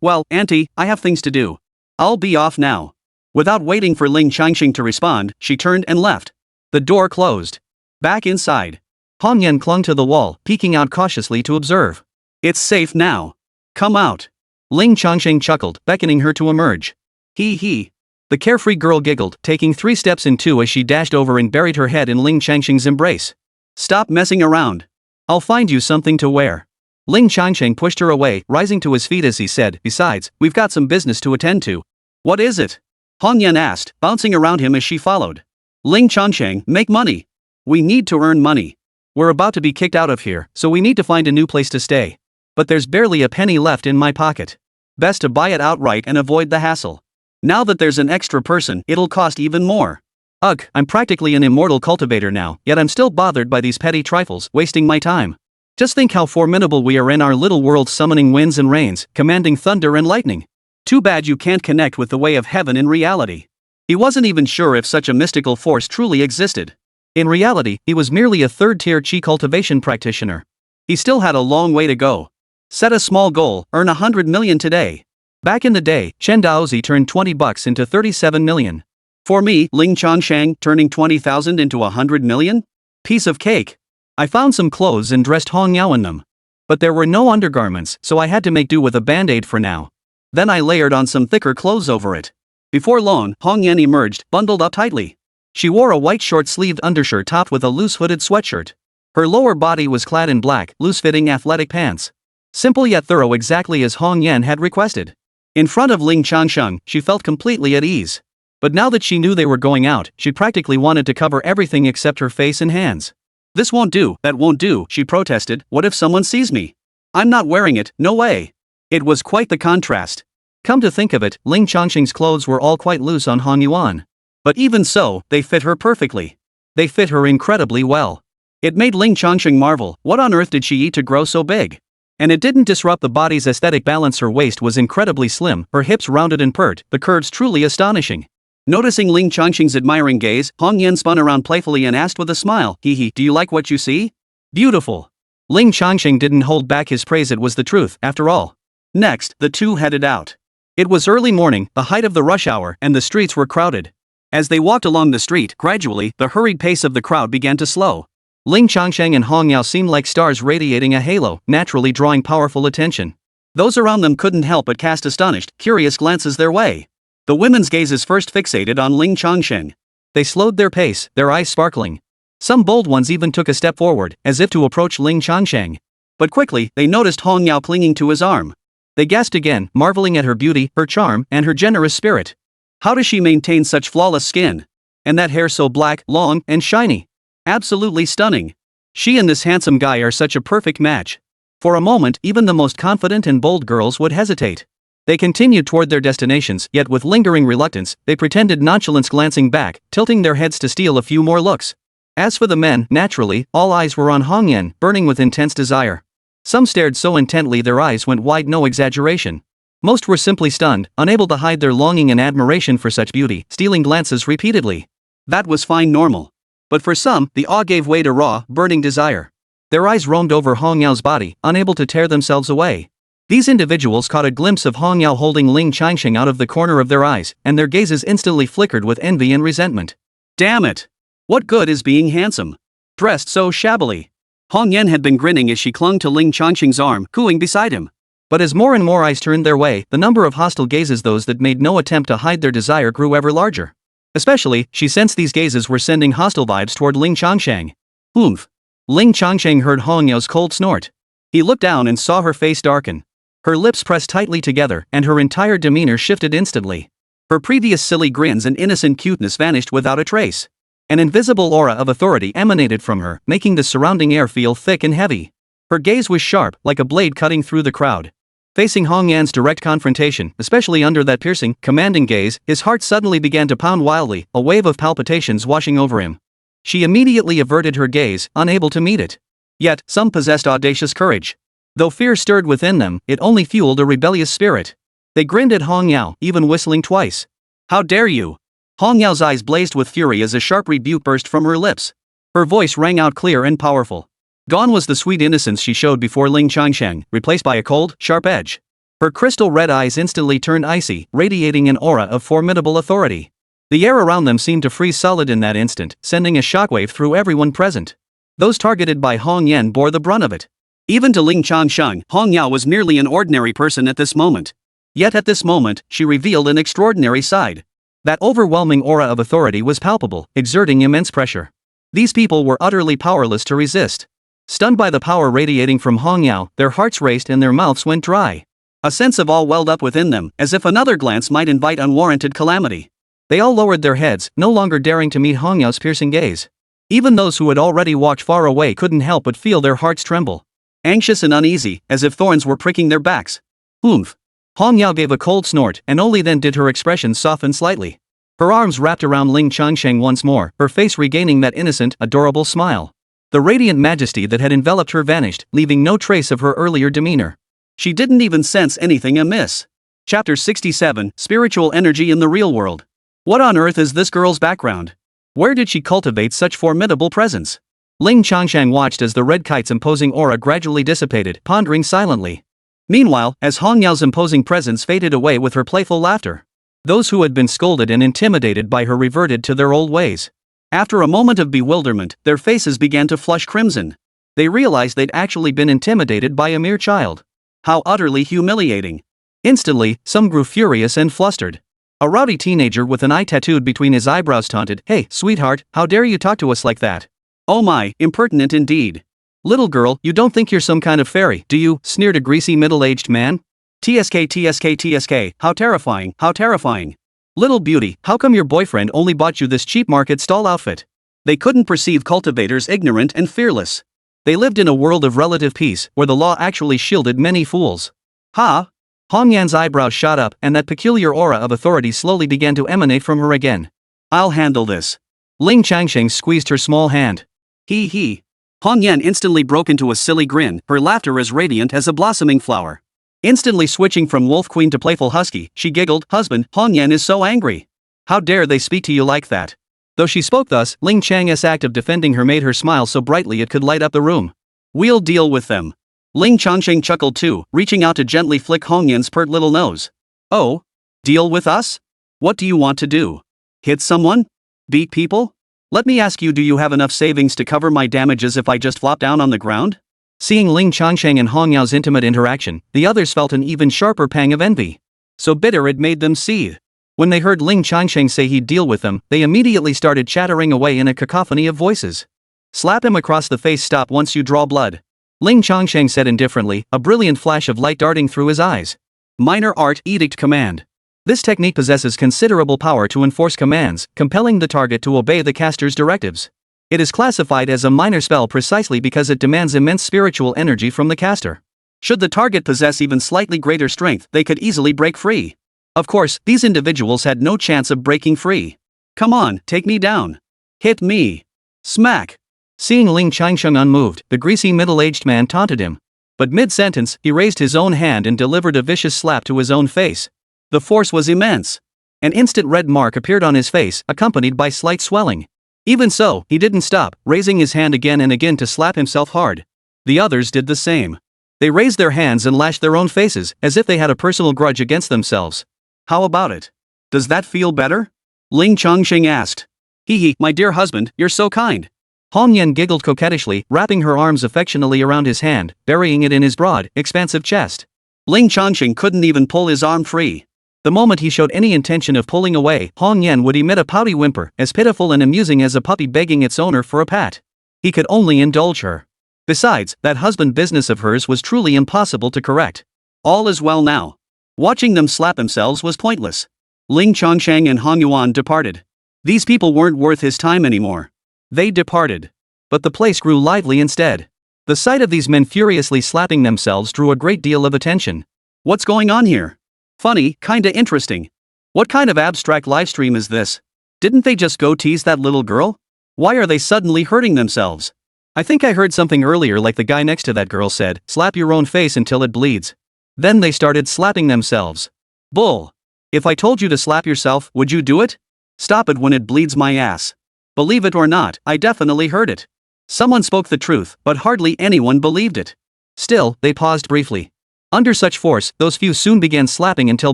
Well, Auntie, I have things to do. I'll be off now." Without waiting for Ling Changsheng to respond, she turned and left. The door closed. Back inside, Hongyan clung to the wall, peeking out cautiously to observe. "It's safe now. Come out." Ling Changsheng chuckled, beckoning her to emerge. He. The carefree girl giggled, taking 3 steps in 2 as she dashed over and buried her head in Ling Changsheng's embrace. "Stop messing around. I'll find you something to wear." Ling Changsheng pushed her away, rising to his feet as he said, "Besides, we've got some business to attend to." "What is it?" Hongyan asked, bouncing around him as she followed. "Ling Changsheng, make money. We need to earn money. We're about to be kicked out of here, so we need to find a new place to stay. But there's barely a penny left in my pocket. Best to buy it outright and avoid the hassle. Now that there's an extra person, it'll cost even more. Ugh, I'm practically an immortal cultivator now, yet I'm still bothered by these petty trifles, wasting my time. Just think how formidable we are in our little world, summoning winds and rains, commanding thunder and lightning. Too bad you can't connect with the way of heaven in reality. He wasn't even sure if such a mystical force truly existed. In reality, he was merely a third-tier chi cultivation practitioner. He still had a long way to go. Set a small goal, earn 100 million today. Back in the day, Chen Daozi turned $20 into 37 million. For me, Ling Changsheng, turning 20,000 into 100 million? Piece of cake. I found some clothes and dressed Hong Yao in them. But there were no undergarments, so I had to make do with a band-aid for now. Then I layered on some thicker clothes over it. Before long, Hong Yan emerged, bundled up tightly. She wore a white short-sleeved undershirt topped with a loose hooded sweatshirt. Her lower body was clad in black, loose-fitting athletic pants. Simple yet thorough, exactly as Hong Yan had requested. In front of Ling Changsheng, she felt completely at ease. But now that she knew they were going out, she practically wanted to cover everything except her face and hands. This won't do, that won't do, she protested. What if someone sees me? I'm not wearing it, no way. It was quite the contrast. Come to think of it, Ling Changsheng's clothes were all quite loose on Hong Yuan. But even so, they fit her perfectly. They fit her incredibly well. It made Ling Changsheng marvel, what on earth did she eat to grow so big? And it didn't disrupt the body's aesthetic balance. Her waist was incredibly slim, her hips rounded and pert, the curves truly astonishing. Noticing Ling Changsheng's admiring gaze, Hong Yan spun around playfully and asked with a smile, "Hee, do you like what you see?" Beautiful. Ling Changsheng didn't hold back his praise, it was the truth, after all. Next, the two headed out. It was early morning, the height of the rush hour, and the streets were crowded. As they walked along the street, gradually, the hurried pace of the crowd began to slow. Ling Changsheng and Hong Yao seemed like stars radiating a halo, naturally drawing powerful attention. Those around them couldn't help but cast astonished, curious glances their way. The women's gazes first fixated on Ling Changsheng. They slowed their pace, their eyes sparkling. Some bold ones even took a step forward, as if to approach Ling Changsheng. But quickly, they noticed Hong Yao clinging to his arm. They gasped again, marveling at her beauty, her charm, and her generous spirit. How does she maintain such flawless skin? And that hair so black, long, and shiny? Absolutely stunning. She and this handsome guy are such a perfect match. For a moment, even the most confident and bold girls would hesitate. They continued toward their destinations, yet with lingering reluctance, they pretended nonchalance, glancing back, tilting their heads to steal a few more looks. As for the men, naturally, all eyes were on Hong Yan, burning with intense desire. Some stared so intently their eyes went wide, no exaggeration. Most were simply stunned, unable to hide their longing and admiration for such beauty, stealing glances repeatedly. That was fine, normal. But for some, the awe gave way to raw, burning desire. Their eyes roamed over Hong Yao's body, unable to tear themselves away. These individuals caught a glimpse of Hong Yao holding Ling Changsheng out of the corner of their eyes, and their gazes instantly flickered with envy and resentment. Damn it! What good is being handsome? Dressed so shabbily. Hong Yan had been grinning as she clung to Ling Changsheng's arm, cooing beside him. But as more and more eyes turned their way, the number of hostile gazes, those that made no attempt to hide their desire, grew ever larger. Especially, she sensed these gazes were sending hostile vibes toward Ling Changsheng. Oomph! Ling Changsheng heard Hong Yao's cold snort. He looked down and saw her face darken. Her lips pressed tightly together, and her entire demeanor shifted instantly. Her previous silly grins and innocent cuteness vanished without a trace. An invisible aura of authority emanated from her, making the surrounding air feel thick and heavy. Her gaze was sharp, like a blade cutting through the crowd. Facing Hong Yan's direct confrontation, especially under that piercing, commanding gaze, his heart suddenly began to pound wildly, a wave of palpitations washing over him. She immediately averted her gaze, unable to meet it. Yet, some possessed audacious courage. Though fear stirred within them, it only fueled a rebellious spirit. They grinned at Hong Yao, even whistling twice. How dare you! Hong Yao's eyes blazed with fury as a sharp rebuke burst from her lips. Her voice rang out clear and powerful. Gone was the sweet innocence she showed before Ling Changsheng, replaced by a cold, sharp edge. Her crystal red eyes instantly turned icy, radiating an aura of formidable authority. The air around them seemed to freeze solid in that instant, sending a shockwave through everyone present. Those targeted by Hong Yan bore the brunt of it. Even to Ling Changsheng, Hong Yao was merely an ordinary person at this moment. Yet at this moment, she revealed an extraordinary side. That overwhelming aura of authority was palpable, exerting immense pressure. These people were utterly powerless to resist. Stunned by the power radiating from Hong Yao, their hearts raced and their mouths went dry. A sense of awe welled up within them, as if another glance might invite unwarranted calamity. They all lowered their heads, no longer daring to meet Hong Yao's piercing gaze. Even those who had already walked far away couldn't help but feel their hearts tremble. Anxious and uneasy, as if thorns were pricking their backs. Oomph! Hong Yao gave a cold snort, and only then did her expression soften slightly. Her arms wrapped around Ling Changsheng once more, her face regaining that innocent, adorable smile. The radiant majesty that had enveloped her vanished, leaving no trace of her earlier demeanor. She didn't even sense anything amiss. Chapter 67, Spiritual Energy in the Real World. What on earth is this girl's background? Where did she cultivate such formidable presence? Ling Changsheng watched as the red kite's imposing aura gradually dissipated, pondering silently. Meanwhile, as Hong Yao's imposing presence faded away with her playful laughter, those who had been scolded and intimidated by her reverted to their old ways. After a moment of bewilderment, their faces began to flush crimson. They realized they'd actually been intimidated by a mere child. How utterly humiliating. Instantly, some grew furious and flustered. A rowdy teenager with an eye tattooed between his eyebrows taunted, "Hey, sweetheart, how dare you talk to us like that? Oh my, impertinent indeed. Little girl, you don't think you're some kind of fairy, do you?" sneered a greasy middle-aged man. TSK, how terrifying, how terrifying. Little beauty, how come your boyfriend only bought you this cheap market stall outfit? They couldn't perceive cultivators ignorant and fearless. They lived in a world of relative peace, where the law actually shielded many fools. Ha! Hong Yan's eyebrows shot up, and that peculiar aura of authority slowly began to emanate from her again. I'll handle this. Ling Changsheng squeezed her small hand. He. Hong Yan instantly broke into a silly grin, her laughter as radiant as a blossoming flower. Instantly switching from wolf queen to playful husky, she giggled, "Husband, Hong Yan is so angry. How dare they speak to you like that?" Though she spoke thus, Ling Chang's act of defending her made her smile so brightly it could light up the room. We'll deal with them. Ling Changsheng chuckled too, reaching out to gently flick Hong Yan's pert little nose. Oh? Deal with us? What do you want to do? Hit someone? Beat people? Let me ask you, do you have enough savings to cover my damages if I just flop down on the ground? Seeing Ling Changsheng and Hong Yao's intimate interaction, the others felt an even sharper pang of envy. So bitter it made them seethe. When they heard Ling Changsheng say he'd deal with them, they immediately started chattering away in a cacophony of voices. Slap him across the face. Stop once you draw blood. Ling Changsheng said indifferently, a brilliant flash of light darting through his eyes. Minor art edict command. This technique possesses considerable power to enforce commands, compelling the target to obey the caster's directives. It is classified as a minor spell precisely because it demands immense spiritual energy from the caster. Should the target possess even slightly greater strength, they could easily break free. Of course, these individuals had no chance of breaking free. Come on, take me down. Hit me. Smack. Seeing Ling Changsheng unmoved, the greasy middle-aged man taunted him. But mid-sentence, he raised his own hand and delivered a vicious slap to his own face. The force was immense. An instant red mark appeared on his face, accompanied by slight swelling. Even so, he didn't stop, raising his hand again and again to slap himself hard. The others did the same. They raised their hands and lashed their own faces, as if they had a personal grudge against themselves. How about it? Does that feel better? Ling Changsheng asked. Hee, my dear husband, you're so kind. Hong Yan giggled coquettishly, wrapping her arms affectionately around his hand, burying it in his broad, expansive chest. Ling Changsheng couldn't even pull his arm free. The moment he showed any intention of pulling away, Hong Yan would emit a pouty whimper, as pitiful and amusing as a puppy begging its owner for a pat. He could only indulge her. Besides, that husband business of hers was truly impossible to correct. All is well now. Watching them slap themselves was pointless. Ling Changsheng and Hong Yuan departed. These people weren't worth his time anymore. They departed. But the place grew lively instead. The sight of these men furiously slapping themselves drew a great deal of attention. What's going on here? Funny, kinda interesting. What kind of abstract livestream is this? Didn't they just go tease that little girl? Why are they suddenly hurting themselves? I think I heard something earlier like the guy next to that girl said, slap your own face until it bleeds. Then they started slapping themselves. Bull. If I told you to slap yourself, would you do it? Stop it when it bleeds my ass. Believe it or not, I definitely heard it. Someone spoke the truth, but hardly anyone believed it. Still, they paused briefly. Under such force, those few soon began slapping until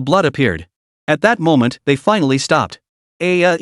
blood appeared. At that moment, they finally stopped. Ow.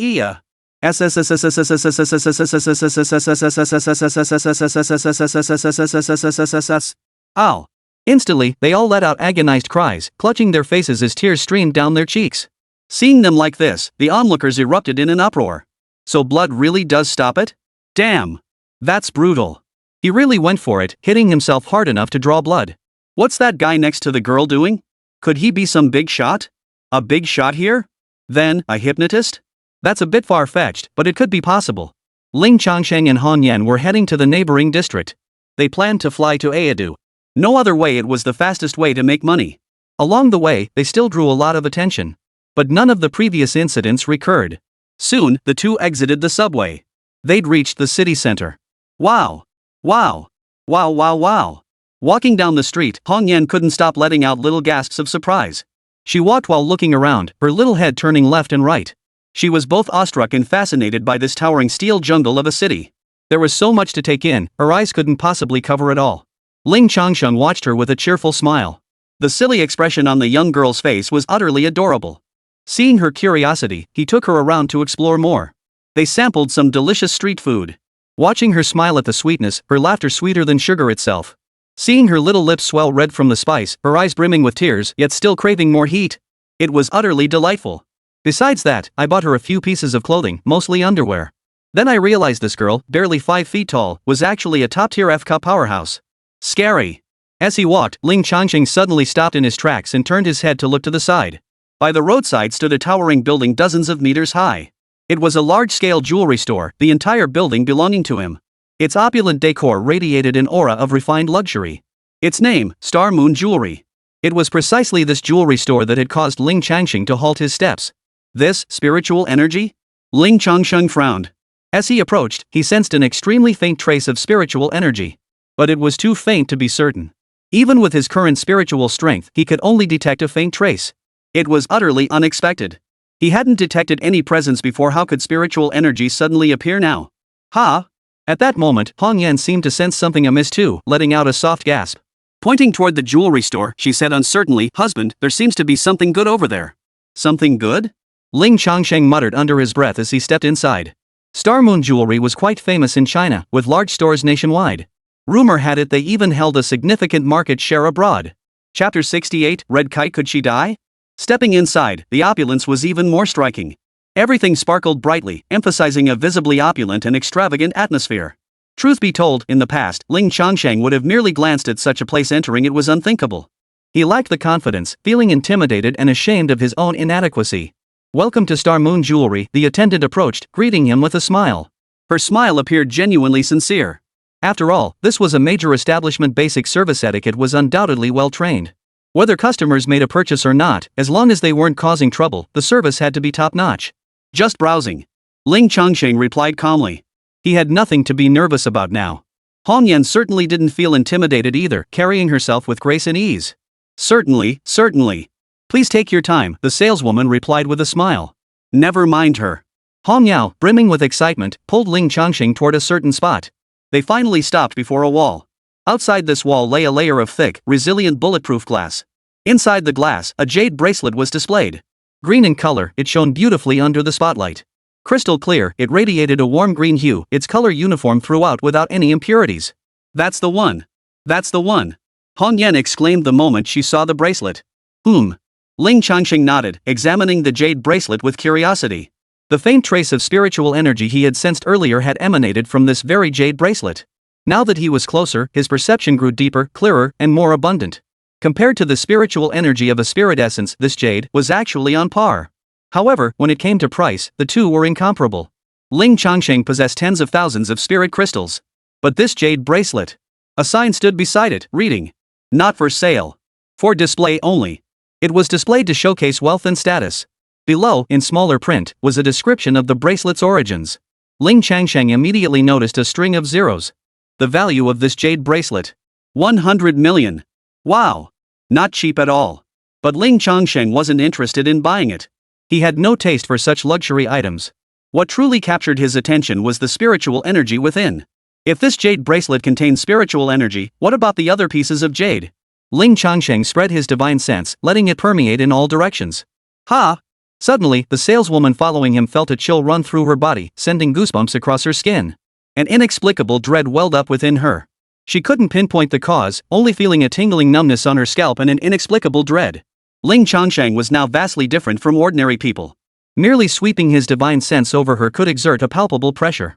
Instantly, they all let out agonized cries, clutching their faces as tears streamed down their cheeks. Seeing them like this, the onlookers erupted in an uproar. So blood really does stop it? Damn. That's brutal. He really went for it, hitting himself hard enough to draw blood. What's that guy next to the girl doing? Could he be some big shot? A big shot here? Then, a hypnotist? That's a bit far-fetched, but it could be possible. Ling Changsheng and Hong Yan were heading to the neighboring district. They planned to fly to Aedu. No other way, it was the fastest way to make money. Along the way, they still drew a lot of attention. But none of the previous incidents recurred. Soon, the two exited the subway. They'd reached the city center. Wow. Wow. Wow wow wow. Walking down the street, Hong Yan couldn't stop letting out little gasps of surprise. She walked while looking around, her little head turning left and right. She was both awestruck and fascinated by this towering steel jungle of a city. There was so much to take in, her eyes couldn't possibly cover it all. Ling Changsheng watched her with a cheerful smile. The silly expression on the young girl's face was utterly adorable. Seeing her curiosity, he took her around to explore more. They sampled some delicious street food. Watching her smile at the sweetness, her laughter sweeter than sugar itself. Seeing her little lips swell red from the spice, her eyes brimming with tears, yet still craving more heat. It was utterly delightful. Besides that, I bought her a few pieces of clothing, mostly underwear. Then I realized this girl, barely 5 feet tall, was actually a top-tier FK powerhouse. Scary. As he walked, Ling Changsheng suddenly stopped in his tracks and turned his head to look to the side. By the roadside stood a towering building dozens of meters high. It was a large-scale jewelry store, the entire building belonging to him. Its opulent decor radiated an aura of refined luxury. Its name, Star Moon Jewelry. It was precisely this jewelry store that had caused Ling Changsheng to halt his steps. This, spiritual energy? Ling Changsheng frowned. As he approached, he sensed an extremely faint trace of spiritual energy. But it was too faint to be certain. Even with his current spiritual strength, he could only detect a faint trace. It was utterly unexpected. He hadn't detected any presence before. How could spiritual energy suddenly appear now? Ha! At that moment, Hong Yan seemed to sense something amiss too, letting out a soft gasp. Pointing toward the jewelry store, she said uncertainly, "Husband, there seems to be something good over there." Something good? Ling Changsheng muttered under his breath as he stepped inside. Star Moon Jewelry was quite famous in China, with large stores nationwide. Rumor had it they even held a significant market share abroad. Chapter 68, Red Kite. Could she die? Stepping inside, the opulence was even more striking. Everything sparkled brightly, emphasizing a visibly opulent and extravagant atmosphere. Truth be told, in the past, Ling Changsheng would have merely glanced at such a place. Entering it was unthinkable. He lacked the confidence, feeling intimidated and ashamed of his own inadequacy. "Welcome to Star Moon Jewelry," the attendant approached, greeting him with a smile. Her smile appeared genuinely sincere. After all, this was a major establishment. Basic service etiquette was undoubtedly well trained. Whether customers made a purchase or not, as long as they weren't causing trouble, the service had to be top-notch. "Just browsing," Ling Changsheng replied calmly. He had nothing to be nervous about now. Hong Yan certainly didn't feel intimidated either, carrying herself with grace and ease. Certainly. Please take your time," the saleswoman replied with a smile. "Never mind her." Hong Yao, brimming with excitement, pulled Ling Changsheng toward a certain spot. They finally stopped before a wall. Outside this wall lay a layer of thick, resilient bulletproof glass. Inside the glass, a jade bracelet was displayed. Green in color, it shone beautifully under the spotlight. Crystal clear, it radiated a warm green hue, its color uniform throughout without any impurities. That's the one. Hong Yan exclaimed the moment she saw the bracelet. Ling Changsheng nodded, examining the jade bracelet with curiosity. The faint trace of spiritual energy he had sensed earlier had emanated from this very jade bracelet. Now that he was closer, his perception grew deeper, clearer, and more abundant. Compared to the spiritual energy of a spirit essence, this jade was actually on par. However, when it came to price, the two were incomparable. Ling Changsheng possessed tens of thousands of spirit crystals. But this jade bracelet. A sign stood beside it, reading, "Not for sale. For display only." It was displayed to showcase wealth and status. Below, in smaller print, was a description of the bracelet's origins. Ling Changsheng immediately noticed a string of zeros. The value of this jade bracelet. 100 million. Wow. Not cheap at all. But Ling Changsheng wasn't interested in buying it. He had no taste for such luxury items. What truly captured his attention was the spiritual energy within. If this jade bracelet contained spiritual energy, what about the other pieces of jade? Ling Changsheng spread his divine sense, letting it permeate in all directions. Ha! Suddenly, the saleswoman following him felt a chill run through her body, sending goosebumps across her skin. An inexplicable dread welled up within her. She couldn't pinpoint the cause, only feeling a tingling numbness on her scalp and an inexplicable dread. Ling Changsheng was now vastly different from ordinary people. Merely sweeping his divine sense over her could exert a palpable pressure.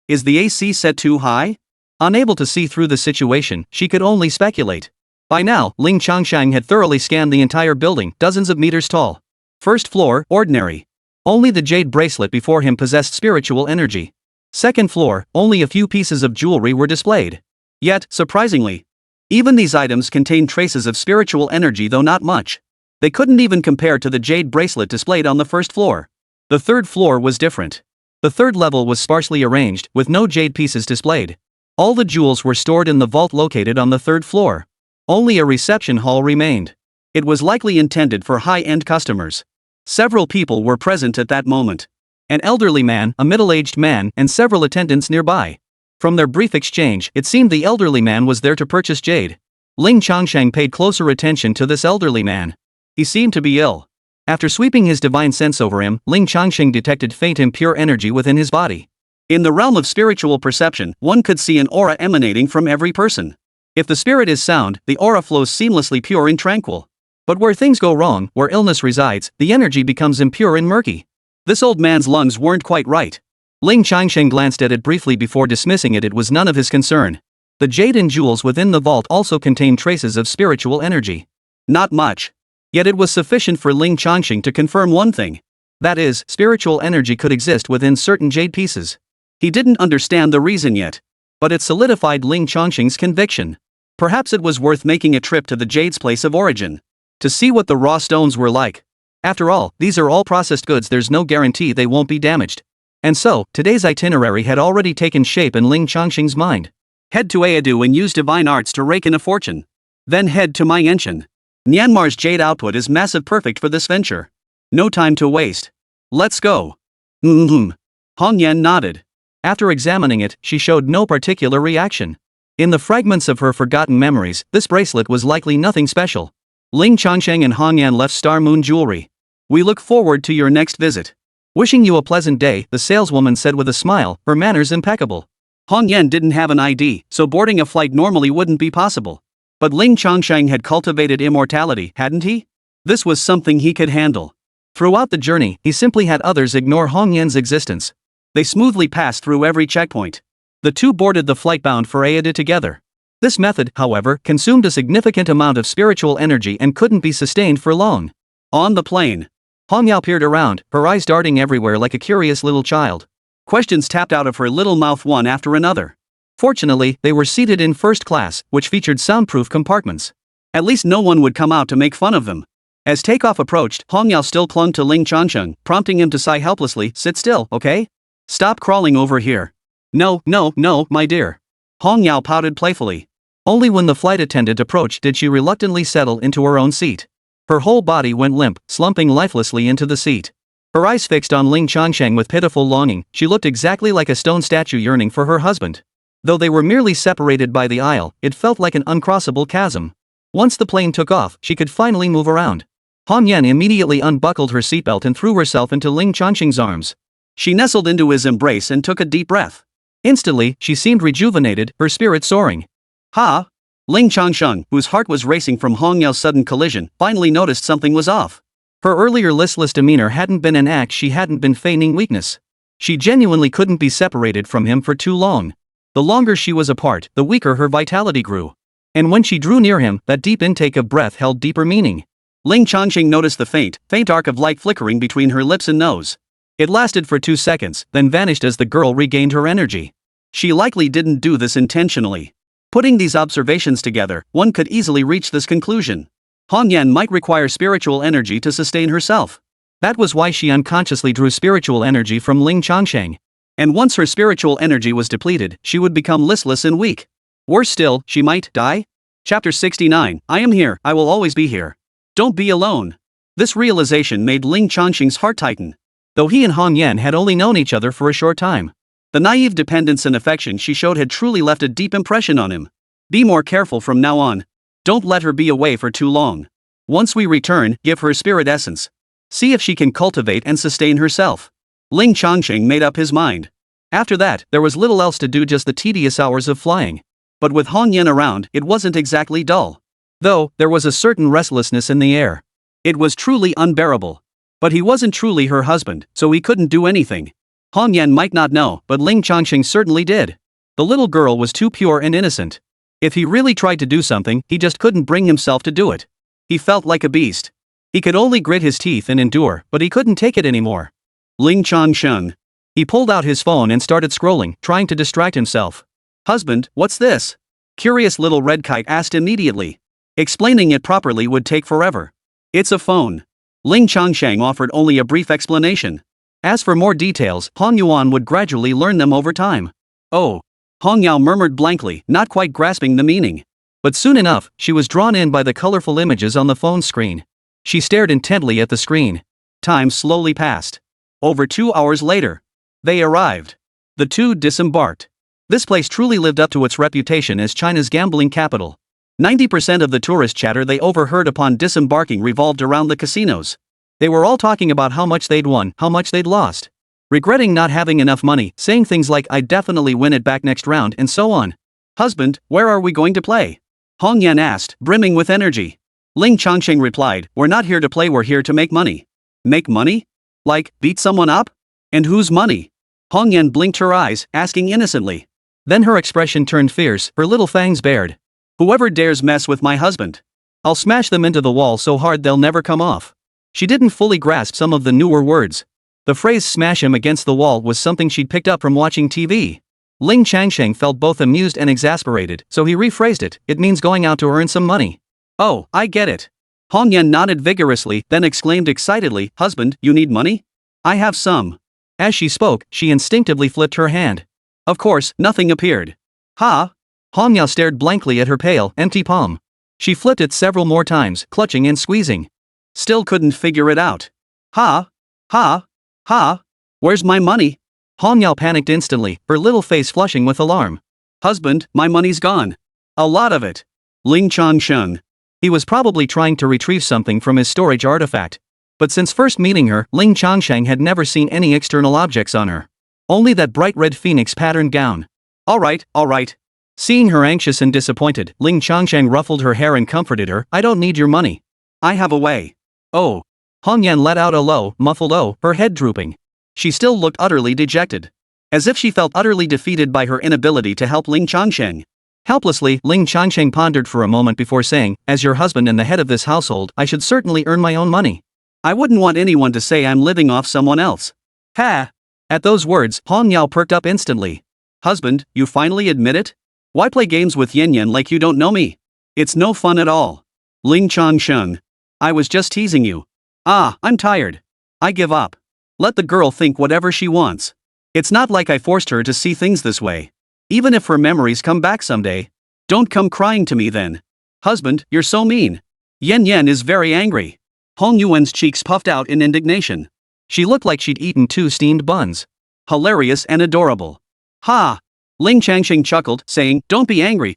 Is the AC set too high? Unable to see through the situation, she could only speculate. By now, Ling Changsheng had thoroughly scanned the entire building, dozens of meters tall. First floor, ordinary. Only the jade bracelet before him possessed spiritual energy. Second floor, only a few pieces of jewelry were displayed. Yet, surprisingly, even these items contained traces of spiritual energy, though not much. They couldn't even compare to the jade bracelet displayed on the first floor. The third floor was different. The third level was sparsely arranged, with no jade pieces displayed. All the jewels were stored in the vault located on the third floor. Only a reception hall remained. It was likely intended for high-end customers. Several people were present at that moment. An elderly man, a middle-aged man, and several attendants nearby. From their brief exchange, it seemed the elderly man was there to purchase jade. Ling Changsheng paid closer attention to this elderly man. He seemed to be ill. After sweeping his divine sense over him, Ling Changsheng detected faint impure energy within his body. In the realm of spiritual perception, one could see an aura emanating from every person. If the spirit is sound, the aura flows seamlessly pure and tranquil. But where things go wrong, where illness resides, the energy becomes impure and murky. This old man's lungs weren't quite right. Ling Changsheng glanced at it briefly before dismissing it. It was none of his concern. The jade and jewels within the vault also contained traces of spiritual energy. Not much. Yet it was sufficient for Ling Changsheng to confirm one thing. That is, spiritual energy could exist within certain jade pieces. He didn't understand the reason yet. But it solidified Ling Changsheng's conviction. Perhaps it was worth making a trip to the jade's place of origin. To see what the raw stones were like. After all, these are all processed goods, there's no guarantee they won't be damaged. And so, today's itinerary had already taken shape in Ling Changsheng's mind. Head to Aedu and use divine arts to rake in a fortune. Then head to Myanmar's. Myanmar's jade output is massive, perfect for this venture. No time to waste. Let's go. Hong Yan nodded. After examining it, she showed no particular reaction. In the fragments of her forgotten memories, this bracelet was likely nothing special. Ling Changsheng and Hong Yan left Star Moon Jewelry. We look forward to your next visit. Wishing you a pleasant day, the saleswoman said with a smile, her manners impeccable. Hong Yan didn't have an ID, so boarding a flight normally wouldn't be possible. But Ling Changsheng had cultivated immortality, hadn't he? This was something he could handle. Throughout the journey, he simply had others ignore Hong Yan's existence. They smoothly passed through every checkpoint. The two boarded the flight bound for Aedu together. This method, however, consumed a significant amount of spiritual energy and couldn't be sustained for long. On the plane, Hong Yao peered around, her eyes darting everywhere like a curious little child. Questions tapped out of her little mouth one after another. Fortunately, they were seated in first class, which featured soundproof compartments. At least no one would come out to make fun of them. As takeoff approached, Hong Yao still clung to Ling Changsheng, prompting him to sigh helplessly, "Sit still, okay? Stop crawling over here." No, my dear. Hong Yao pouted playfully. Only when the flight attendant approached did she reluctantly settle into her own seat. Her whole body went limp, slumping lifelessly into the seat. Her eyes fixed on Ling Changsheng with pitiful longing, she looked exactly like a stone statue yearning for her husband. Though they were merely separated by the aisle, it felt like an uncrossable chasm. Once the plane took off, she could finally move around. Hong Yan immediately unbuckled her seatbelt and threw herself into Ling Changsheng's arms. She nestled into his embrace and took a deep breath. Instantly, she seemed rejuvenated, her spirit soaring. Ha! Ling Changsheng, whose heart was racing from Hong Yao's sudden collision, finally noticed something was off. Her earlier listless demeanor hadn't been an act, she hadn't been feigning weakness. She genuinely couldn't be separated from him for too long. The longer she was apart, the weaker her vitality grew. And when she drew near him, that deep intake of breath held deeper meaning. Ling Changsheng noticed the faint arc of light flickering between her lips and nose. It lasted for 2 seconds, then vanished as the girl regained her energy. She likely didn't do this intentionally. Putting these observations together, one could easily reach this conclusion. Hong Yan might require spiritual energy to sustain herself. That was why she unconsciously drew spiritual energy from Ling Changsheng. And once her spiritual energy was depleted, she would become listless and weak. Worse still, she might die? Chapter 69, I am here, I will always be here. Don't be alone. This realization made Ling Changsheng's heart tighten. Though he and Hong Yan had only known each other for a short time. The naive dependence and affection she showed had truly left a deep impression on him. Be more careful from now on. Don't let her be away for too long. Once we return, give her spirit essence. See if she can cultivate and sustain herself. Ling Changsheng made up his mind. After that, there was little else to do, just the tedious hours of flying. But with Hong Yan around, it wasn't exactly dull. Though, there was a certain restlessness in the air. It was truly unbearable. But he wasn't truly her husband, so he couldn't do anything. Hong Yan might not know, but Ling Changsheng certainly did. The little girl was too pure and innocent. If he really tried to do something, he just couldn't bring himself to do it. He felt like a beast. He could only grit his teeth and endure, but he couldn't take it anymore. Ling Changsheng. He pulled out his phone and started scrolling, trying to distract himself. Husband, what's this? Curious little red kite asked immediately. Explaining it properly would take forever. It's a phone. Ling Changsheng offered only a brief explanation. As for more details, Hong Yuan would gradually learn them over time. Oh. Hong Yao murmured blankly, not quite grasping the meaning. But soon enough, she was drawn in by the colorful images on the phone screen. She stared intently at the screen. Time slowly passed. Over 2 hours later, they arrived. The two disembarked. This place truly lived up to its reputation as China's gambling capital. 90% of the tourist chatter they overheard upon disembarking revolved around the casinos. They were all talking about how much they'd won, how much they'd lost. Regretting not having enough money, saying things like "I'd definitely win it back next round" and so on. "Husband, where are we going to play?" Hong Yan asked, brimming with energy. Ling Changsheng replied, "We're not here to play, we're here to make money." "Make money? Like, beat someone up? And whose money?" Hong Yan blinked her eyes, asking innocently. Then her expression turned fierce, her little fangs bared. "Whoever dares mess with my husband, I'll smash them into the wall so hard they'll never come off." She didn't fully grasp some of the newer words. The phrase "smash him against the wall" was something she'd picked up from watching TV. Ling Changsheng felt both amused and exasperated, so he rephrased it. "It means going out to earn some money." "Oh, I get it." Hong Yan nodded vigorously, then exclaimed excitedly, "Husband, you need money? I have some." As she spoke, she instinctively flipped her hand. Of course, nothing appeared. "Ha?" Hong Yao stared blankly at her pale, empty palm. She flipped it several more times, clutching and squeezing. Still couldn't figure it out. "Ha? Ha? Ha? Where's my money?" Hong Yao panicked instantly, her little face flushing with alarm. "Husband, my money's gone. A lot of it." Ling Changsheng. He was probably trying to retrieve something from his storage artifact. But since first meeting her, Ling Changsheng had never seen any external objects on her. Only that bright red phoenix patterned gown. All right. Seeing her anxious and disappointed, Ling Changsheng ruffled her hair and comforted her. "I don't need your money. I have a way." "Oh." Hong Yan let out a low, muffled "oh," her head drooping. She still looked utterly dejected. As if she felt utterly defeated by her inability to help Ling Changsheng. Helplessly, Ling Changsheng pondered for a moment before saying, "As your husband and the head of this household, I should certainly earn my own money. I wouldn't want anyone to say I'm living off someone else." "Ha!" At those words, Hong Yao perked up instantly. "Husband, you finally admit it? Why play games with Yin Yan like you don't know me? It's no fun at all." Ling Changsheng. "I was just teasing you." "Ah, I'm tired. I give up. Let the girl think whatever she wants. It's not like I forced her to see things this way. Even if her memories come back someday, don't come crying to me then." "Husband, you're so mean." Yen Yen is very angry. Hong Yuan's cheeks puffed out in indignation. She looked like she'd eaten 2 steamed buns. Hilarious and adorable. "Ha!" Ling Changsheng chuckled, saying, don't be angry.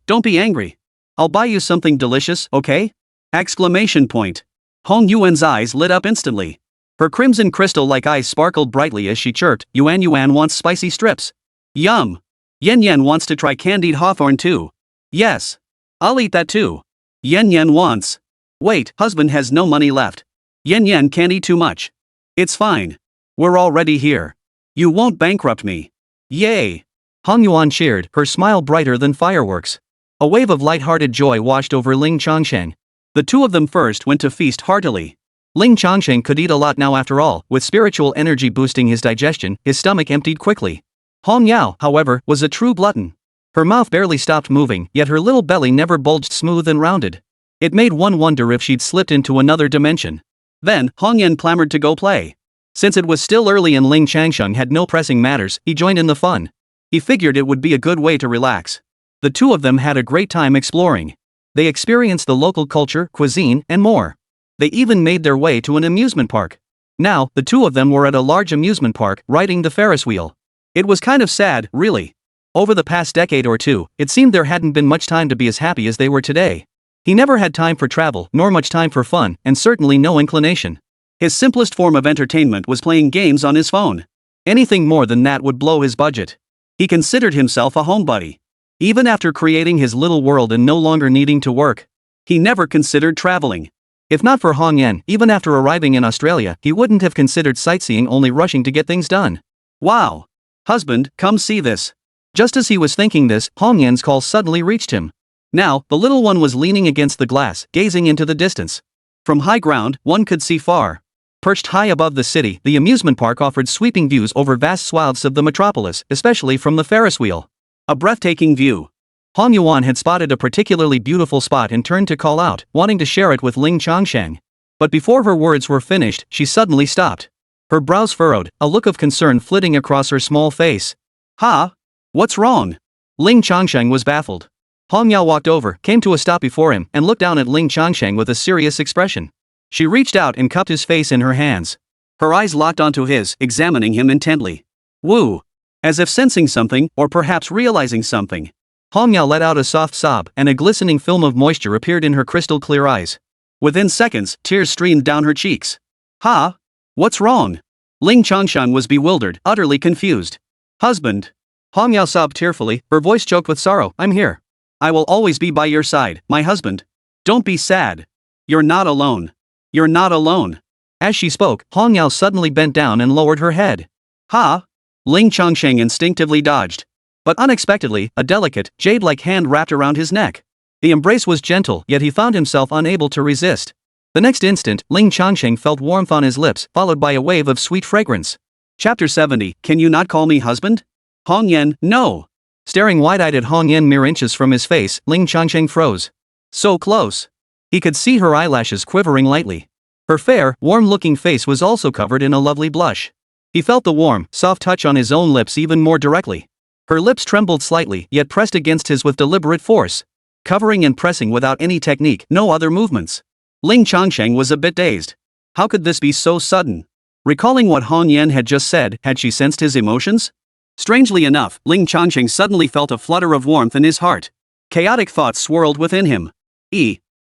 I'll buy you something delicious, okay?" Exclamation point. Hong Yuan's eyes lit up instantly. Her crimson crystal-like eyes sparkled brightly as she chirped, Yuan wants spicy strips." "Yum. Yen Yen wants to try candied hawthorn too." "Yes. I'll eat that too." Yen Yen wants. "Wait, husband has no money left. Yen Yen can't eat too much." "It's fine. We're already here. You won't bankrupt me." "Yay!" Hong Yuan cheered, her smile brighter than fireworks. A wave of light-hearted joy washed over Ling Changsheng. The two of them first went to feast heartily. Ling Changsheng could eat a lot now after all, with spiritual energy boosting his digestion, his stomach emptied quickly. Hong Yao, however, was a true glutton. Her mouth barely stopped moving, yet her little belly never bulged smooth and rounded. It made one wonder if she'd slipped into another dimension. Then, Hong Yan clamored to go play. Since it was still early and Ling Changsheng had no pressing matters, he joined in the fun. He figured it would be a good way to relax. The two of them had a great time exploring. They experienced the local culture, cuisine, and more. They even made their way to an amusement park. Now, the two of them were at a large amusement park, riding the Ferris wheel. It was kind of sad, really. Over the past decade or two, it seemed there hadn't been much time to be as happy as they were today. He never had time for travel, nor much time for fun, and certainly no inclination. His simplest form of entertainment was playing games on his phone. Anything more than that would blow his budget. He considered himself a homebody. Even after creating his little world and no longer needing to work, he never considered traveling. If not for Hong Yan, even after arriving in Australia, he wouldn't have considered sightseeing, only rushing to get things done. "Wow! Husband, come see this." Just as he was thinking this, Hong Yan's call suddenly reached him. Now, the little one was leaning against the glass, gazing into the distance. From high ground, one could see far. Perched high above the city, the amusement park offered sweeping views over vast swaths of the metropolis, especially from the Ferris wheel. A breathtaking view. Hong Yuan had spotted a particularly beautiful spot and turned to call out, wanting to share it with Ling Changsheng. But before her words were finished, she suddenly stopped. Her brows furrowed, a look of concern flitting across her small face. "Ha? What's wrong?" Ling Changsheng was baffled. Hong Yao walked over, came to a stop before him, and looked down at Ling Changsheng with a serious expression. She reached out and cupped his face in her hands. Her eyes locked onto his, examining him intently. Woo! As if sensing something, or perhaps realizing something. Hong Yao let out a soft sob, and a glistening film of moisture appeared in her crystal-clear eyes. Within seconds, tears streamed down her cheeks. Ha? What's wrong? Ling Changsheng was bewildered, utterly confused. Husband. Hong Yao sobbed tearfully, her voice choked with sorrow. I'm here. I will always be by your side, my husband. Don't be sad. You're not alone. You're not alone. As she spoke, Hong Yao suddenly bent down and lowered her head. Ha? Ling Changsheng instinctively dodged. But unexpectedly, a delicate, jade-like hand wrapped around his neck. The embrace was gentle, yet he found himself unable to resist. The next instant, Ling Changsheng felt warmth on his lips, followed by a wave of sweet fragrance. Chapter 70, Can you not call me husband? Hong Yan, no. Staring wide-eyed at Hong Yan mere inches from his face, Ling Changsheng froze. So close. He could see her eyelashes quivering lightly. Her fair, warm-looking face was also covered in a lovely blush. He felt the warm, soft touch on his own lips even more directly. Her lips trembled slightly, yet pressed against his with deliberate force. Covering and pressing without any technique, no other movements. Ling Changsheng was a bit dazed. How could this be so sudden? Recalling what Hong Yan had just said, had she sensed his emotions? Strangely enough, Ling Changsheng suddenly felt a flutter of warmth in his heart. Chaotic thoughts swirled within him.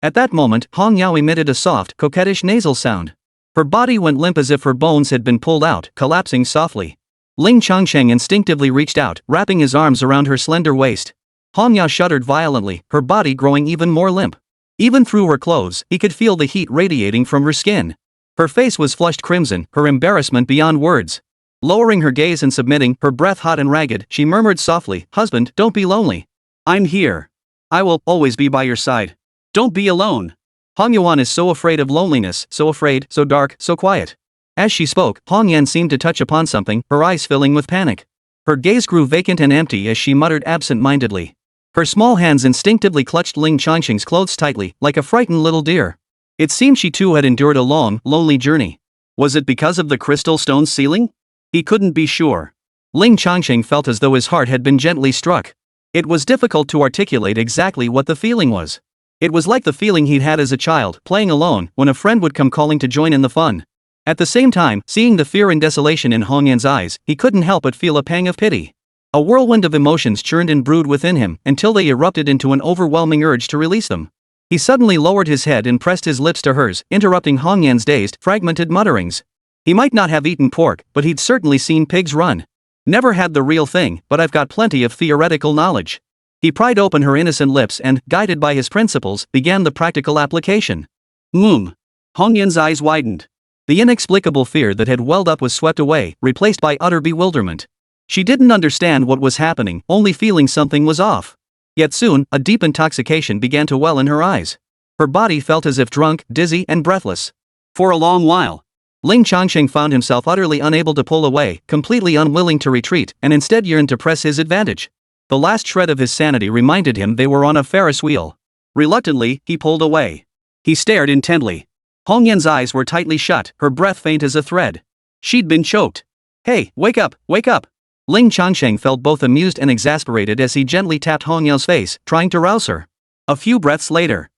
At that moment, Hong Yao emitted a soft, coquettish nasal sound. Her body went limp as if her bones had been pulled out, collapsing softly. Ling Changsheng instinctively reached out, wrapping his arms around her slender waist. Hong Yao shuddered violently, her body growing even more limp. Even through her clothes, he could feel the heat radiating from her skin. Her face was flushed crimson, her embarrassment beyond words. Lowering her gaze and submitting, her breath hot and ragged, she murmured softly, Husband, don't be lonely. I'm here. I will always be by your side. Don't be alone. Hong Yuan is so afraid of loneliness, so afraid, so dark, so quiet. As she spoke, Hong Yan seemed to touch upon something, her eyes filling with panic. Her gaze grew vacant and empty as she muttered absent-mindedly. Her small hands instinctively clutched Ling Changsheng's clothes tightly, like a frightened little deer. It seemed she too had endured a long, lonely journey. Was it because of the crystal stone ceiling? He couldn't be sure. Ling Changsheng felt as though his heart had been gently struck. It was difficult to articulate exactly what the feeling was. It was like the feeling he'd had as a child, playing alone, when a friend would come calling to join in the fun. At the same time, seeing the fear and desolation in Hong Yan's eyes, he couldn't help but feel a pang of pity. A whirlwind of emotions churned and brewed within him, until they erupted into an overwhelming urge to release them. He suddenly lowered his head and pressed his lips to hers, interrupting Hong Yan's dazed, fragmented mutterings. He might not have eaten pork, but he'd certainly seen pigs run. Never had the real thing, but I've got plenty of theoretical knowledge. He pried open her innocent lips and, guided by his principles, began the practical application. Hong Yan's eyes widened. The inexplicable fear that had welled up was swept away, replaced by utter bewilderment. She didn't understand what was happening, only feeling something was off. Yet soon, a deep intoxication began to well in her eyes. Her body felt as if drunk, dizzy, and breathless. For a long while, Ling Changsheng found himself utterly unable to pull away, completely unwilling to retreat, and instead yearned to press his advantage. The last shred of his sanity reminded him they were on a Ferris wheel. Reluctantly, he pulled away. He stared intently. Hong Yan's eyes were tightly shut, her breath faint as a thread. She'd been choked. Hey, wake up, wake up! Ling Changsheng felt both amused and exasperated as he gently tapped Hong Yao's face, trying to rouse her. A few breaths later.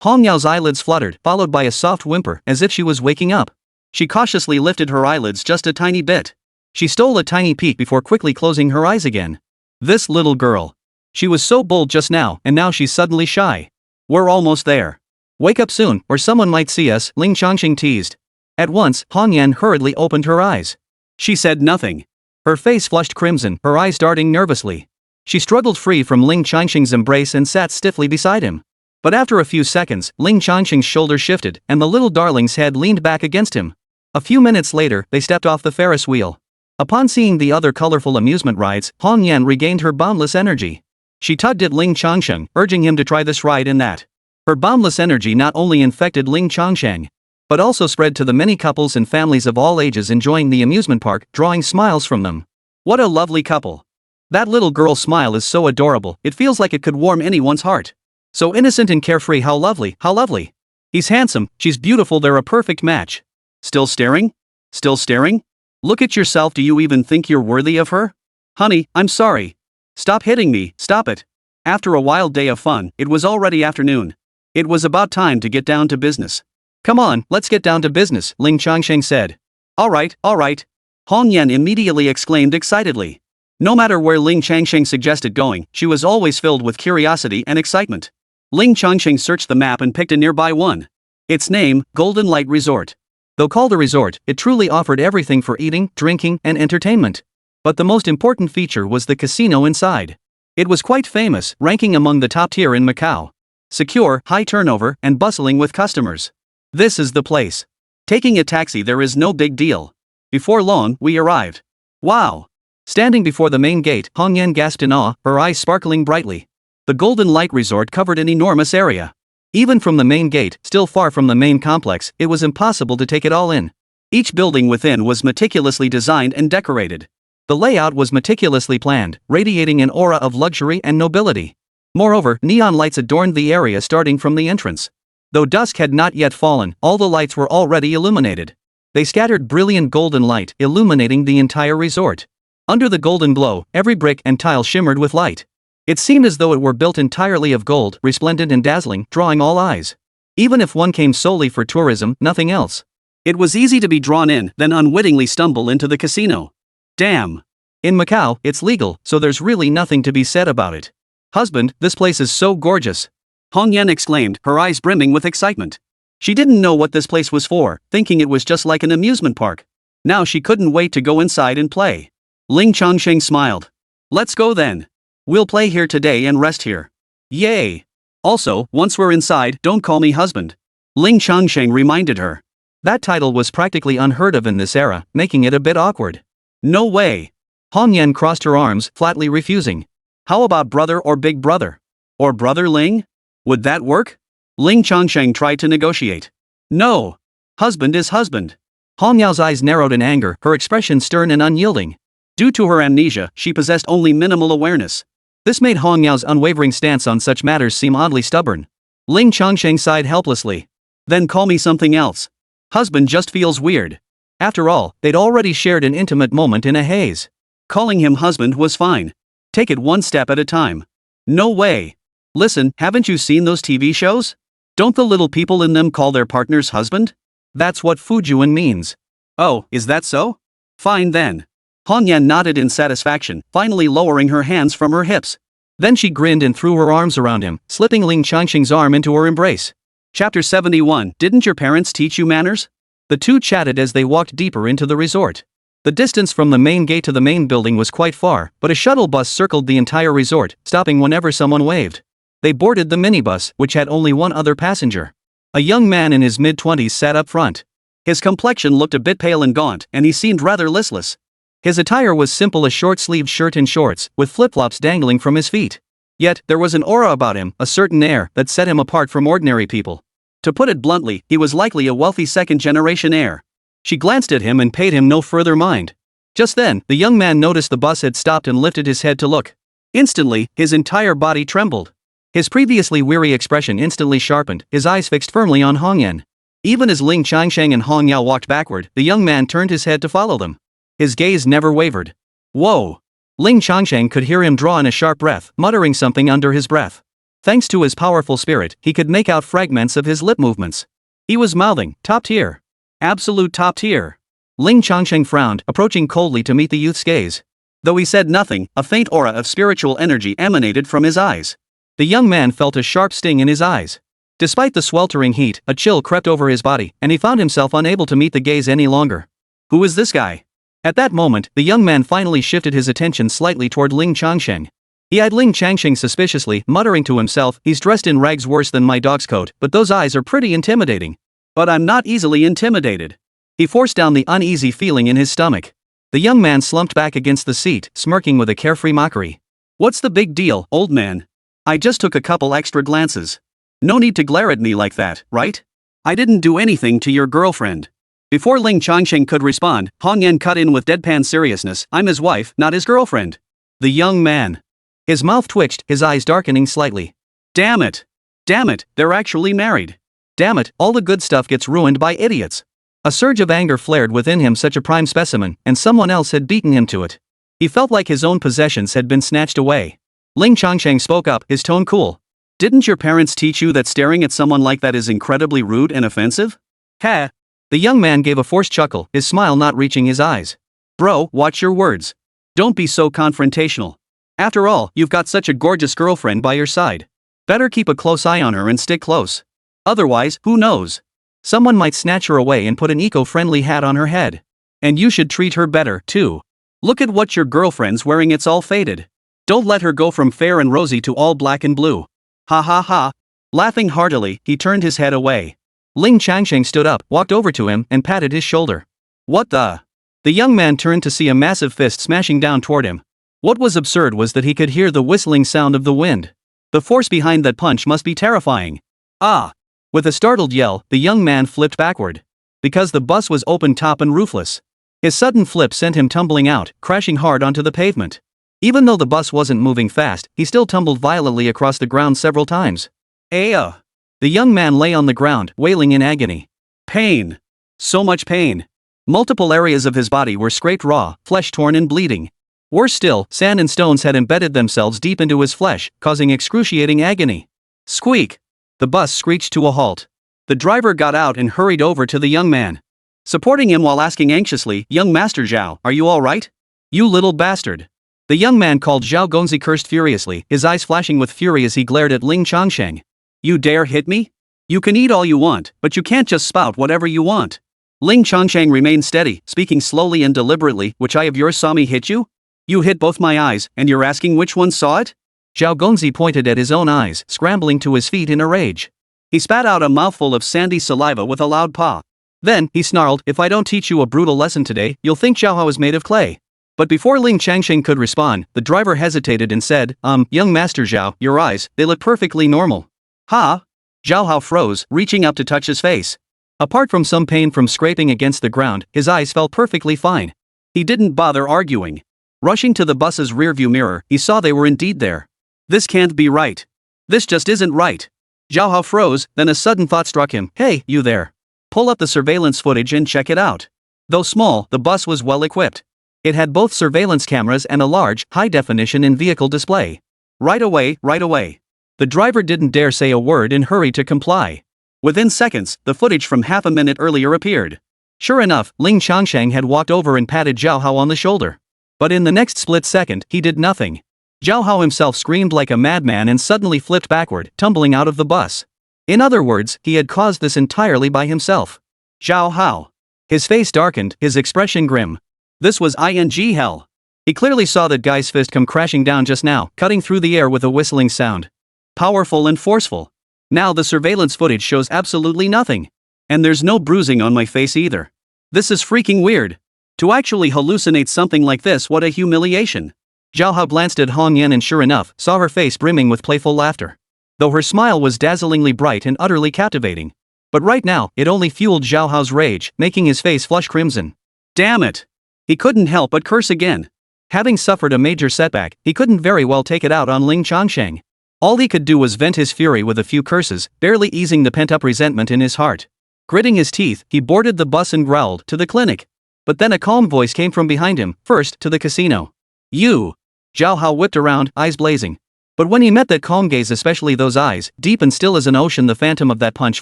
Hong Yao's eyelids fluttered, followed by a soft whimper, as if she was waking up. She cautiously lifted her eyelids just a tiny bit. She stole a tiny peek before quickly closing her eyes again. This little girl. She was so bold just now, and now she's suddenly shy. We're almost there. Wake up soon, or someone might see us, Ling Changsheng teased. At once, Hong Yan hurriedly opened her eyes. She said nothing. Her face flushed crimson, her eyes darting nervously. She struggled free from Ling Changsheng's embrace and sat stiffly beside him. But after a few seconds, Ling Changsheng's shoulders shifted, and the little darling's head leaned back against him. A few minutes later, they stepped off the Ferris wheel. Upon seeing the other colorful amusement rides, Hong Yan regained her boundless energy. She tugged at Ling Changsheng, urging him to try this ride and that. Her boundless energy not only infected Ling Changsheng, but also spread to the many couples and families of all ages enjoying the amusement park, drawing smiles from them. What a lovely couple. That little girl's smile is so adorable, it feels like it could warm anyone's heart. So innocent and carefree, how lovely, how lovely. He's handsome, she's beautiful, they're a perfect match. Still staring? Still staring? Look at yourself, do you even think you're worthy of her? Honey, I'm sorry. Stop hitting me, stop it. After a wild day of fun, it was already afternoon. It was about time to get down to business. Come on, let's get down to business, Ling Changsheng said. Alright. Hong Yan immediately exclaimed excitedly. No matter where Ling Changsheng suggested going, she was always filled with curiosity and excitement. Ling Changsheng searched the map and picked a nearby one. Its name, Golden Light Resort. Though called a resort, it truly offered everything for eating, drinking, and entertainment. But the most important feature was the casino inside. It was quite famous, ranking among the top tier in Macau. Secure, high turnover, and bustling with customers. This is the place. Taking a taxi there is no big deal. Before long, we arrived. Wow! Standing before the main gate, Hong Yan gasped in awe, her eyes sparkling brightly. The Golden Light Resort covered an enormous area. Even from the main gate, still far from the main complex, it was impossible to take it all in. Each building within was meticulously designed and decorated. The layout was meticulously planned, radiating an aura of luxury and nobility. Moreover, neon lights adorned the area starting from the entrance. Though dusk had not yet fallen, all the lights were already illuminated. They scattered brilliant golden light, illuminating the entire resort. Under the golden glow, every brick and tile shimmered with light. It seemed as though it were built entirely of gold, resplendent and dazzling, drawing all eyes. Even if one came solely for tourism, nothing else. It was easy to be drawn in, then unwittingly stumble into the casino. Damn. In Macau, it's legal, so there's really nothing to be said about it. Husband, this place is so gorgeous. Hong Yan exclaimed, her eyes brimming with excitement. She didn't know what this place was for, thinking it was just like an amusement park. Now she couldn't wait to go inside and play. Ling Changsheng smiled. Let's go then. We'll play here today and rest here. Yay! Also, once we're inside, don't call me husband. Ling Changsheng reminded her. That title was practically unheard of in this era, making it a bit awkward. No way. Hong Yan crossed her arms, flatly refusing. How about brother or big brother? Or brother Ling? Would that work? Ling Changsheng tried to negotiate. No. Husband is husband. Hong Yao's eyes narrowed in anger, her expression stern and unyielding. Due to her amnesia, she possessed only minimal awareness. This made Hong Yao's unwavering stance on such matters seem oddly stubborn. Ling Changsheng sighed helplessly. Then call me something else. Husband just feels weird. After all, they'd already shared an intimate moment in a haze. Calling him husband was fine. Take it one step at a time. No way. Listen, haven't you seen those TV shows? Don't the little people in them call their partners husband? That's what Fujuan means. Oh, is that so? Fine then. Hong Yan nodded in satisfaction, finally lowering her hands from her hips. Then she grinned and threw her arms around him, slipping Ling Changsheng's arm into her embrace. Chapter 71. Didn't your parents teach you manners? The two chatted as they walked deeper into the resort. The distance from the main gate to the main building was quite far, but a shuttle bus circled the entire resort, stopping whenever someone waved. They boarded the minibus, which had only one other passenger. A young man in his mid-20s sat up front. His complexion looked a bit pale and gaunt, and he seemed rather listless. His attire was simple, a short-sleeved shirt and shorts, with flip-flops dangling from his feet. Yet, there was an aura about him, a certain air, that set him apart from ordinary people. To put it bluntly, he was likely a wealthy second-generation heir. She glanced at him and paid him no further mind. Just then, the young man noticed the bus had stopped and lifted his head to look. Instantly, his entire body trembled. His previously weary expression instantly sharpened, his eyes fixed firmly on Hong Yan. Even as Ling Changsheng and Hong Yao walked backward, the young man turned his head to follow them. His gaze never wavered. Whoa! Ling Changsheng could hear him draw in a sharp breath, muttering something under his breath. Thanks to his powerful spirit, he could make out fragments of his lip movements. He was mouthing, top tier. Absolute top tier. Ling Changsheng frowned, approaching coldly to meet the youth's gaze. Though he said nothing, a faint aura of spiritual energy emanated from his eyes. The young man felt a sharp sting in his eyes. Despite the sweltering heat, a chill crept over his body, and he found himself unable to meet the gaze any longer. Who is this guy? At that moment, the young man finally shifted his attention slightly toward Ling Changsheng. He eyed Ling Changsheng suspiciously, muttering to himself, he's dressed in rags worse than my dog's coat, but those eyes are pretty intimidating. But I'm not easily intimidated. He forced down the uneasy feeling in his stomach. The young man slumped back against the seat, smirking with a carefree mockery. What's the big deal, old man? I just took a couple extra glances. No need to glare at me like that, right? I didn't do anything to your girlfriend. Before Ling Changsheng could respond, Hong Yan cut in with deadpan seriousness, I'm his wife, not his girlfriend. The young man. His mouth twitched, his eyes darkening slightly. Damn it! Damn it, they're actually married. Damn it, all the good stuff gets ruined by idiots. A surge of anger flared within him, such a prime specimen, and someone else had beaten him to it. He felt like his own possessions had been snatched away. Ling Changsheng spoke up, his tone cool. Didn't your parents teach you that staring at someone like that is incredibly rude and offensive? Heh. The young man gave a forced chuckle, his smile not reaching his eyes. Bro, watch your words. Don't be so confrontational. After all, you've got such a gorgeous girlfriend by your side. Better keep a close eye on her and stick close. Otherwise, who knows? Someone might snatch her away and put an eco-friendly hat on her head. And you should treat her better, too. Look at what your girlfriend's wearing, it's all faded. Don't let her go from fair and rosy to all black and blue. Ha ha ha. Laughing heartily, he turned his head away. Ling Changsheng stood up, walked over to him, and patted his shoulder. What the? The young man turned to see a massive fist smashing down toward him. What was absurd was that he could hear the whistling sound of the wind. The force behind that punch must be terrifying. Ah! With a startled yell, the young man flipped backward. Because the bus was open top and roofless. His sudden flip sent him tumbling out, crashing hard onto the pavement. Even though the bus wasn't moving fast, he still tumbled violently across the ground several times. Aya! The young man lay on the ground, wailing in agony. Pain! So much pain! Multiple areas of his body were scraped raw, flesh torn and bleeding. Worse still, sand and stones had embedded themselves deep into his flesh, causing excruciating agony. Squeak! The bus screeched to a halt. The driver got out and hurried over to the young man. Supporting him while asking anxiously, "Young Master Zhao, are you alright? You little bastard." The young man called Zhao Gongzi cursed furiously, his eyes flashing with fury as he glared at Ling Changsheng. You dare hit me? You can eat all you want, but you can't just spout whatever you want. Ling Changsheng remained steady, speaking slowly and deliberately. Which eye of yours saw me hit you? You hit both my eyes, and you're asking which one saw it? Zhao Gongzi pointed at his own eyes, scrambling to his feet in a rage. He spat out a mouthful of sandy saliva with a loud paw. Then, he snarled, "If I don't teach you a brutal lesson today, you'll think Zhao is made of clay." But before Ling Changsheng could respond, the driver hesitated and said, Young Master Zhao, your eyes, they look perfectly normal. Ha? Zhao Hao froze, reaching up to touch his face. Apart from some pain from scraping against the ground, his eyes felt perfectly fine. He didn't bother arguing. Rushing to the bus's rearview mirror, he saw they were indeed there. This can't be right. This just isn't right. Zhao Hao froze, then a sudden thought struck him. Hey, you there. Pull up the surveillance footage and check it out. Though small, the bus was well equipped. It had both surveillance cameras and a large, high-definition in-vehicle display. Right away, right away. The driver didn't dare say a word and hurried to comply. Within seconds, the footage from half a minute earlier appeared. Sure enough, Ling Changsheng had walked over and patted Zhao Hao on the shoulder. But in the next split second, he did nothing. Zhao Hao himself screamed like a madman and suddenly flipped backward, tumbling out of the bus. In other words, he had caused this entirely by himself. Zhao Hao. His face darkened, his expression grim. This was hell. He clearly saw that guy's fist come crashing down just now, cutting through the air with a whistling sound. Powerful and forceful. Now the surveillance footage shows absolutely nothing. And there's no bruising on my face either. This is freaking weird. To actually hallucinate something like this, what a humiliation. Zhao Hao glanced at Hong Yan and sure enough, saw her face brimming with playful laughter. Though her smile was dazzlingly bright and utterly captivating. But right now, it only fueled Zhao Hao's rage, making his face flush crimson. Damn it! He couldn't help but curse again. Having suffered a major setback, he couldn't very well take it out on Ling Changsheng. All he could do was vent his fury with a few curses, barely easing the pent-up resentment in his heart. Gritting his teeth, he boarded the bus and growled, "To the clinic." But then a calm voice came from behind him, "First, to the casino." You! Zhao Hao whipped around, eyes blazing. But when he met that calm gaze, especially those eyes, deep and still as an ocean, the phantom of that punch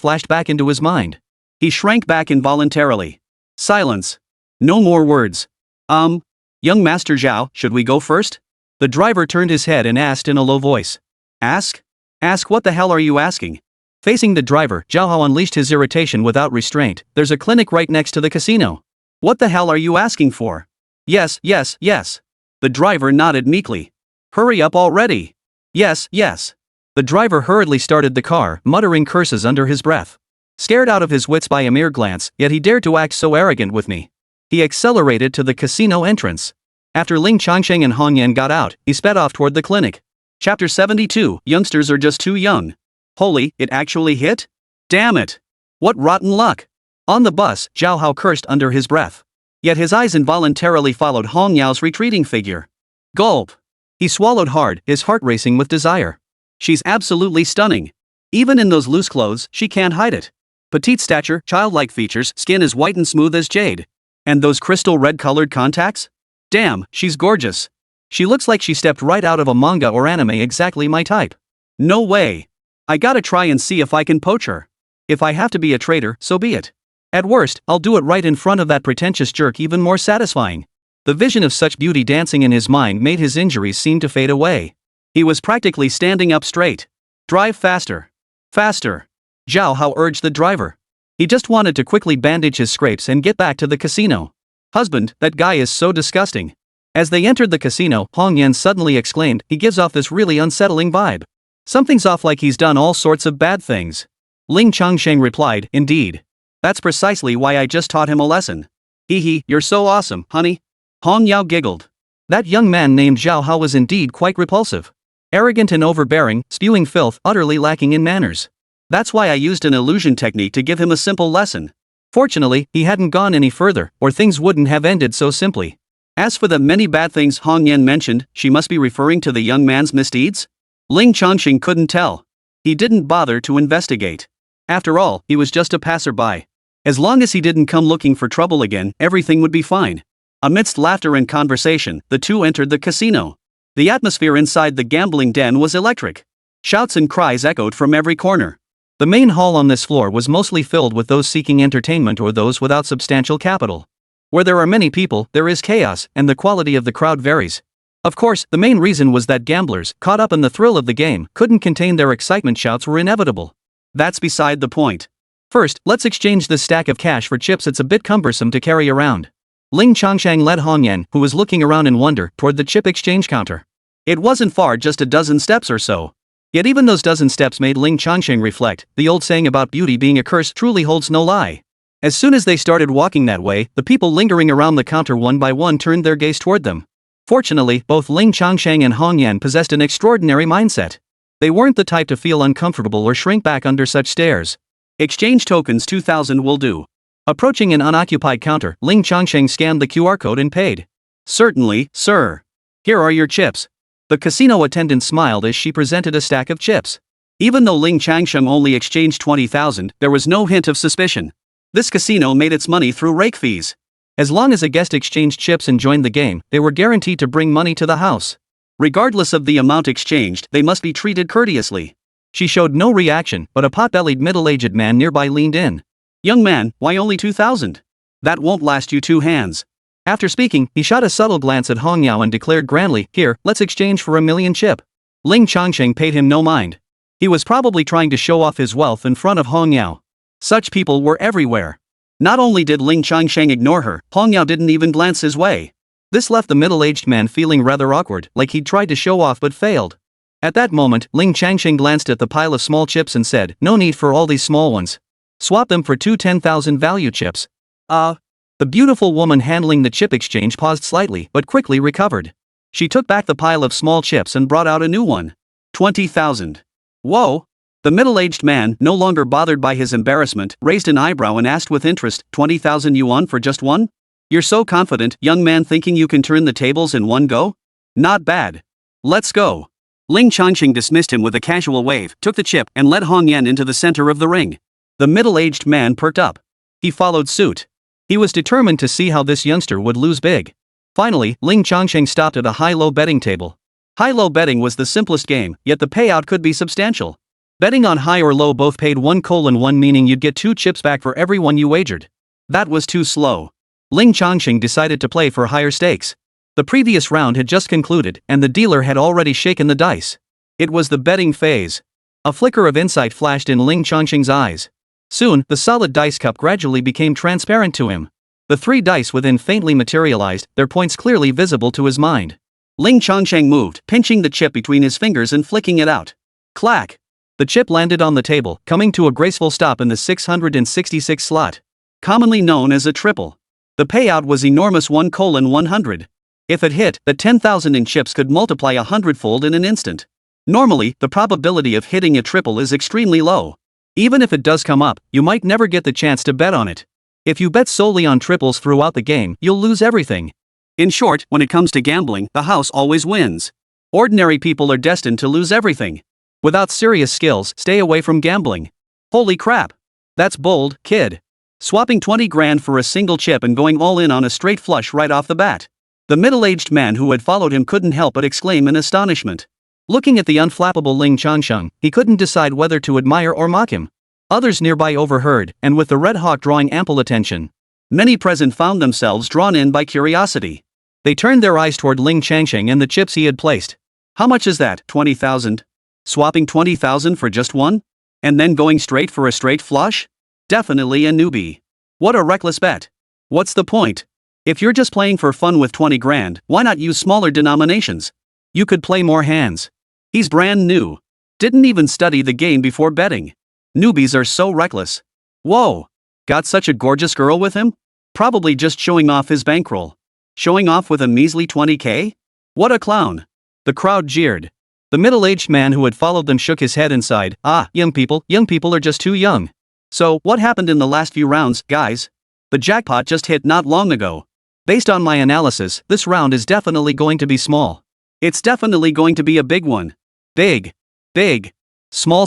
flashed back into his mind. He shrank back involuntarily. Silence. No more words. Young Master Zhao, should we go first? The driver turned his head and asked in a low voice. Ask? Ask what the hell are you asking? Facing the driver, Zhao Hao unleashed his irritation without restraint. There's a clinic right next to the casino. What the hell are you asking for? Yes, yes, yes. The driver nodded meekly. Hurry up already. Yes, yes. The driver hurriedly started the car, muttering curses under his breath. Scared out of his wits by a mere glance, yet he dared to act so arrogant with me. He accelerated to the casino entrance. After Ling Changsheng and Hong Yan got out, he sped off toward the clinic. Chapter 72, Youngsters are just too young. Holy, it actually hit? Damn it! What rotten luck! On the bus, Zhao Hao cursed under his breath. Yet his eyes involuntarily followed Hong Yao's retreating figure. Gulp! He swallowed hard, his heart racing with desire. She's absolutely stunning. Even in those loose clothes, she can't hide it. Petite stature, childlike features, skin as white and smooth as jade. And those crystal red-colored contacts? Damn, she's gorgeous. She looks like she stepped right out of a manga or anime, exactly my type. No way. I gotta try and see if I can poach her. If I have to be a traitor, so be it. At worst, I'll do it right in front of that pretentious jerk, even more satisfying. The vision of such beauty dancing in his mind made his injuries seem to fade away. He was practically standing up straight. Drive faster. Faster. Zhao Hao urged the driver. He just wanted to quickly bandage his scrapes and get back to the casino. Husband, that guy is so disgusting. As they entered the casino, Hong Yan suddenly exclaimed, he gives off this really unsettling vibe. Something's off, like he's done all sorts of bad things. Ling Changsheng replied, indeed. That's precisely why I just taught him a lesson. Hee hee, you're so awesome, honey. Hong Yao giggled. That young man named Zhao Hao was indeed quite repulsive. Arrogant and overbearing, spewing filth, utterly lacking in manners. That's why I used an illusion technique to give him a simple lesson. Fortunately, he hadn't gone any further, or things wouldn't have ended so simply. As for the many bad things Hong Yan mentioned, she must be referring to the young man's misdeeds? Ling Changsheng couldn't tell. He didn't bother to investigate. After all, he was just a passerby. As long as he didn't come looking for trouble again, everything would be fine. Amidst laughter and conversation, the two entered the casino. The atmosphere inside the gambling den was electric. Shouts and cries echoed from every corner. The main hall on this floor was mostly filled with those seeking entertainment or those without substantial capital. Where there are many people, there is chaos, and the quality of the crowd varies. Of course, the main reason was that gamblers, caught up in the thrill of the game, couldn't contain their excitement. Shouts were inevitable. That's beside the point. First, let's exchange this stack of cash for chips. It's a bit cumbersome to carry around. Ling Changsheng led Hong Yan, who was looking around in wonder, toward the chip exchange counter. It wasn't far, just a dozen steps or so. Yet even those dozen steps made Ling Changsheng reflect, the old saying about beauty being a curse truly holds no lie. As soon as they started walking that way, the people lingering around the counter one by one turned their gaze toward them. Fortunately, both Ling Changsheng and Hong Yan possessed an extraordinary mindset. They weren't the type to feel uncomfortable or shrink back under such stares. Exchange tokens 2,000 will do. Approaching an unoccupied counter, Ling Changsheng scanned the QR code and paid. Certainly, sir. Here are your chips. The casino attendant smiled as she presented a stack of chips. Even though Ling Changsheng only exchanged 20,000, there was no hint of suspicion. This casino made its money through rake fees. As long as a guest exchanged chips and joined the game, they were guaranteed to bring money to the house. Regardless of the amount exchanged, they must be treated courteously. She showed no reaction, but a pot-bellied middle-aged man nearby leaned in. Young man, why only 2,000? That won't last you 2 hands. After speaking, he shot a subtle glance at Hong Yao and declared grandly, here, let's exchange for 1,000,000 chip. Ling Changsheng paid him no mind. He was probably trying to show off his wealth in front of Hong Yao. Such people were everywhere. Not only did Ling Changsheng ignore her, Hong Yao didn't even glance his way. This left the middle-aged man feeling rather awkward, like he'd tried to show off but failed. At that moment, Ling Changsheng glanced at the pile of small chips and said, no need for all these small ones. Swap them for 2 10,000 value chips. The beautiful woman handling the chip exchange paused slightly but quickly recovered. She took back the pile of small chips and brought out a new one. 20,000. Whoa! The middle-aged man, no longer bothered by his embarrassment, raised an eyebrow and asked with interest, 20,000 yuan for just one? You're so confident, young man, thinking you can turn the tables in one go? Not bad. Let's go. Ling Changsheng dismissed him with a casual wave, took the chip, and led Hong Yan into the center of the ring. The middle-aged man perked up. He followed suit. He was determined to see how this youngster would lose big. Finally, Ling Changsheng stopped at a high-low betting table. High-low betting was the simplest game, yet the payout could be substantial. Betting on high or low both paid 1:1, meaning you'd get 2 chips back for every one you wagered. That was too slow. Ling Changsheng decided to play for higher stakes. The previous round had just concluded, and the dealer had already shaken the dice. It was the betting phase. A flicker of insight flashed in Ling Changsheng's eyes. Soon, the solid dice cup gradually became transparent to him. The 3 dice within faintly materialized, their points clearly visible to his mind. Ling Changsheng moved, pinching the chip between his fingers and flicking it out. Clack! The chip landed on the table, coming to a graceful stop in the 666 slot. Commonly known as a triple. The payout was enormous, 1:100. If it hit, the 10,000 in chips could multiply 100-fold in an instant. Normally, the probability of hitting a triple is extremely low. Even if it does come up, you might never get the chance to bet on it. If you bet solely on triples throughout the game, you'll lose everything. In short, when it comes to gambling, the house always wins. Ordinary people are destined to lose everything. Without serious skills, stay away from gambling. Holy crap! That's bold, kid. Swapping 20 grand for a single chip and going all in on a straight flush right off the bat. The middle-aged man who had followed him couldn't help but exclaim in astonishment. Looking at the unflappable Ling Changsheng, he couldn't decide whether to admire or mock him. Others nearby overheard, and with the Red Hawk drawing ample attention, many present found themselves drawn in by curiosity. They turned their eyes toward Ling Changsheng and the chips he had placed. How much is that? 20,000? Swapping 20,000 for just one? And then going straight for a straight flush? Definitely a newbie. What a reckless bet. What's the point? If you're just playing for fun with 20 grand, why not use smaller denominations? You could play more hands. He's brand new. Didn't even study the game before betting. Newbies are so reckless. Whoa. Got such a gorgeous girl with him? Probably just showing off his bankroll. Showing off with a measly 20k? What a clown. The crowd jeered. The middle-aged man who had followed them shook his head and sighed. Young people are just too young. So, what happened in the last few rounds, guys? The jackpot just hit not long ago. Based on my analysis, this round is definitely going to be small. It's definitely going to be a big one. Big. Big. Small.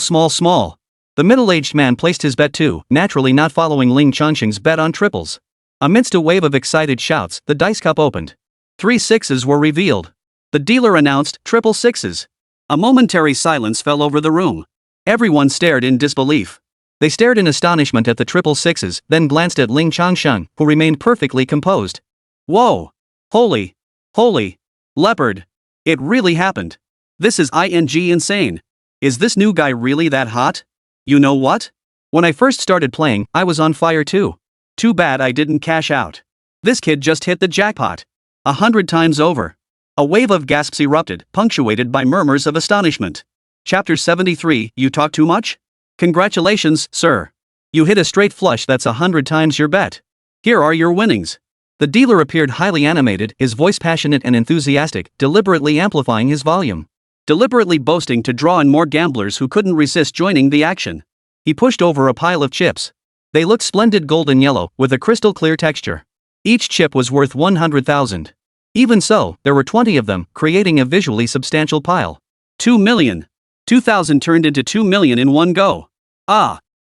The middle-aged man placed his bet too, naturally not following Ling Changsheng's bet on triples. Amidst a wave of excited shouts, the dice cup opened. 3 sixes were revealed. The dealer announced triple sixes. A momentary silence fell over the room. Everyone stared in disbelief. They stared in astonishment at the triple sixes, then glanced at Ling Changsheng, who remained perfectly composed. Whoa! Holy leopard! It really happened. This is insane. Is this new guy really that hot? You know what? When I first started playing, I was on fire too. Too bad I didn't cash out. This kid just hit the jackpot. 100 times over. A wave of gasps erupted, punctuated by murmurs of astonishment. Chapter 73, You talk too much? Congratulations, sir. You hit a straight flush that's 100 times your bet. Here are your winnings. The dealer appeared highly animated, his voice passionate and enthusiastic, deliberately amplifying his volume. Deliberately boasting to draw in more gamblers who couldn't resist joining the action. He pushed over a pile of chips. They looked splendid golden yellow, with a crystal clear texture. Each chip was worth 100,000. Even so, there were 20 of them, creating a visually substantial pile. 2 million. 2,000 turned into 2 million in one go.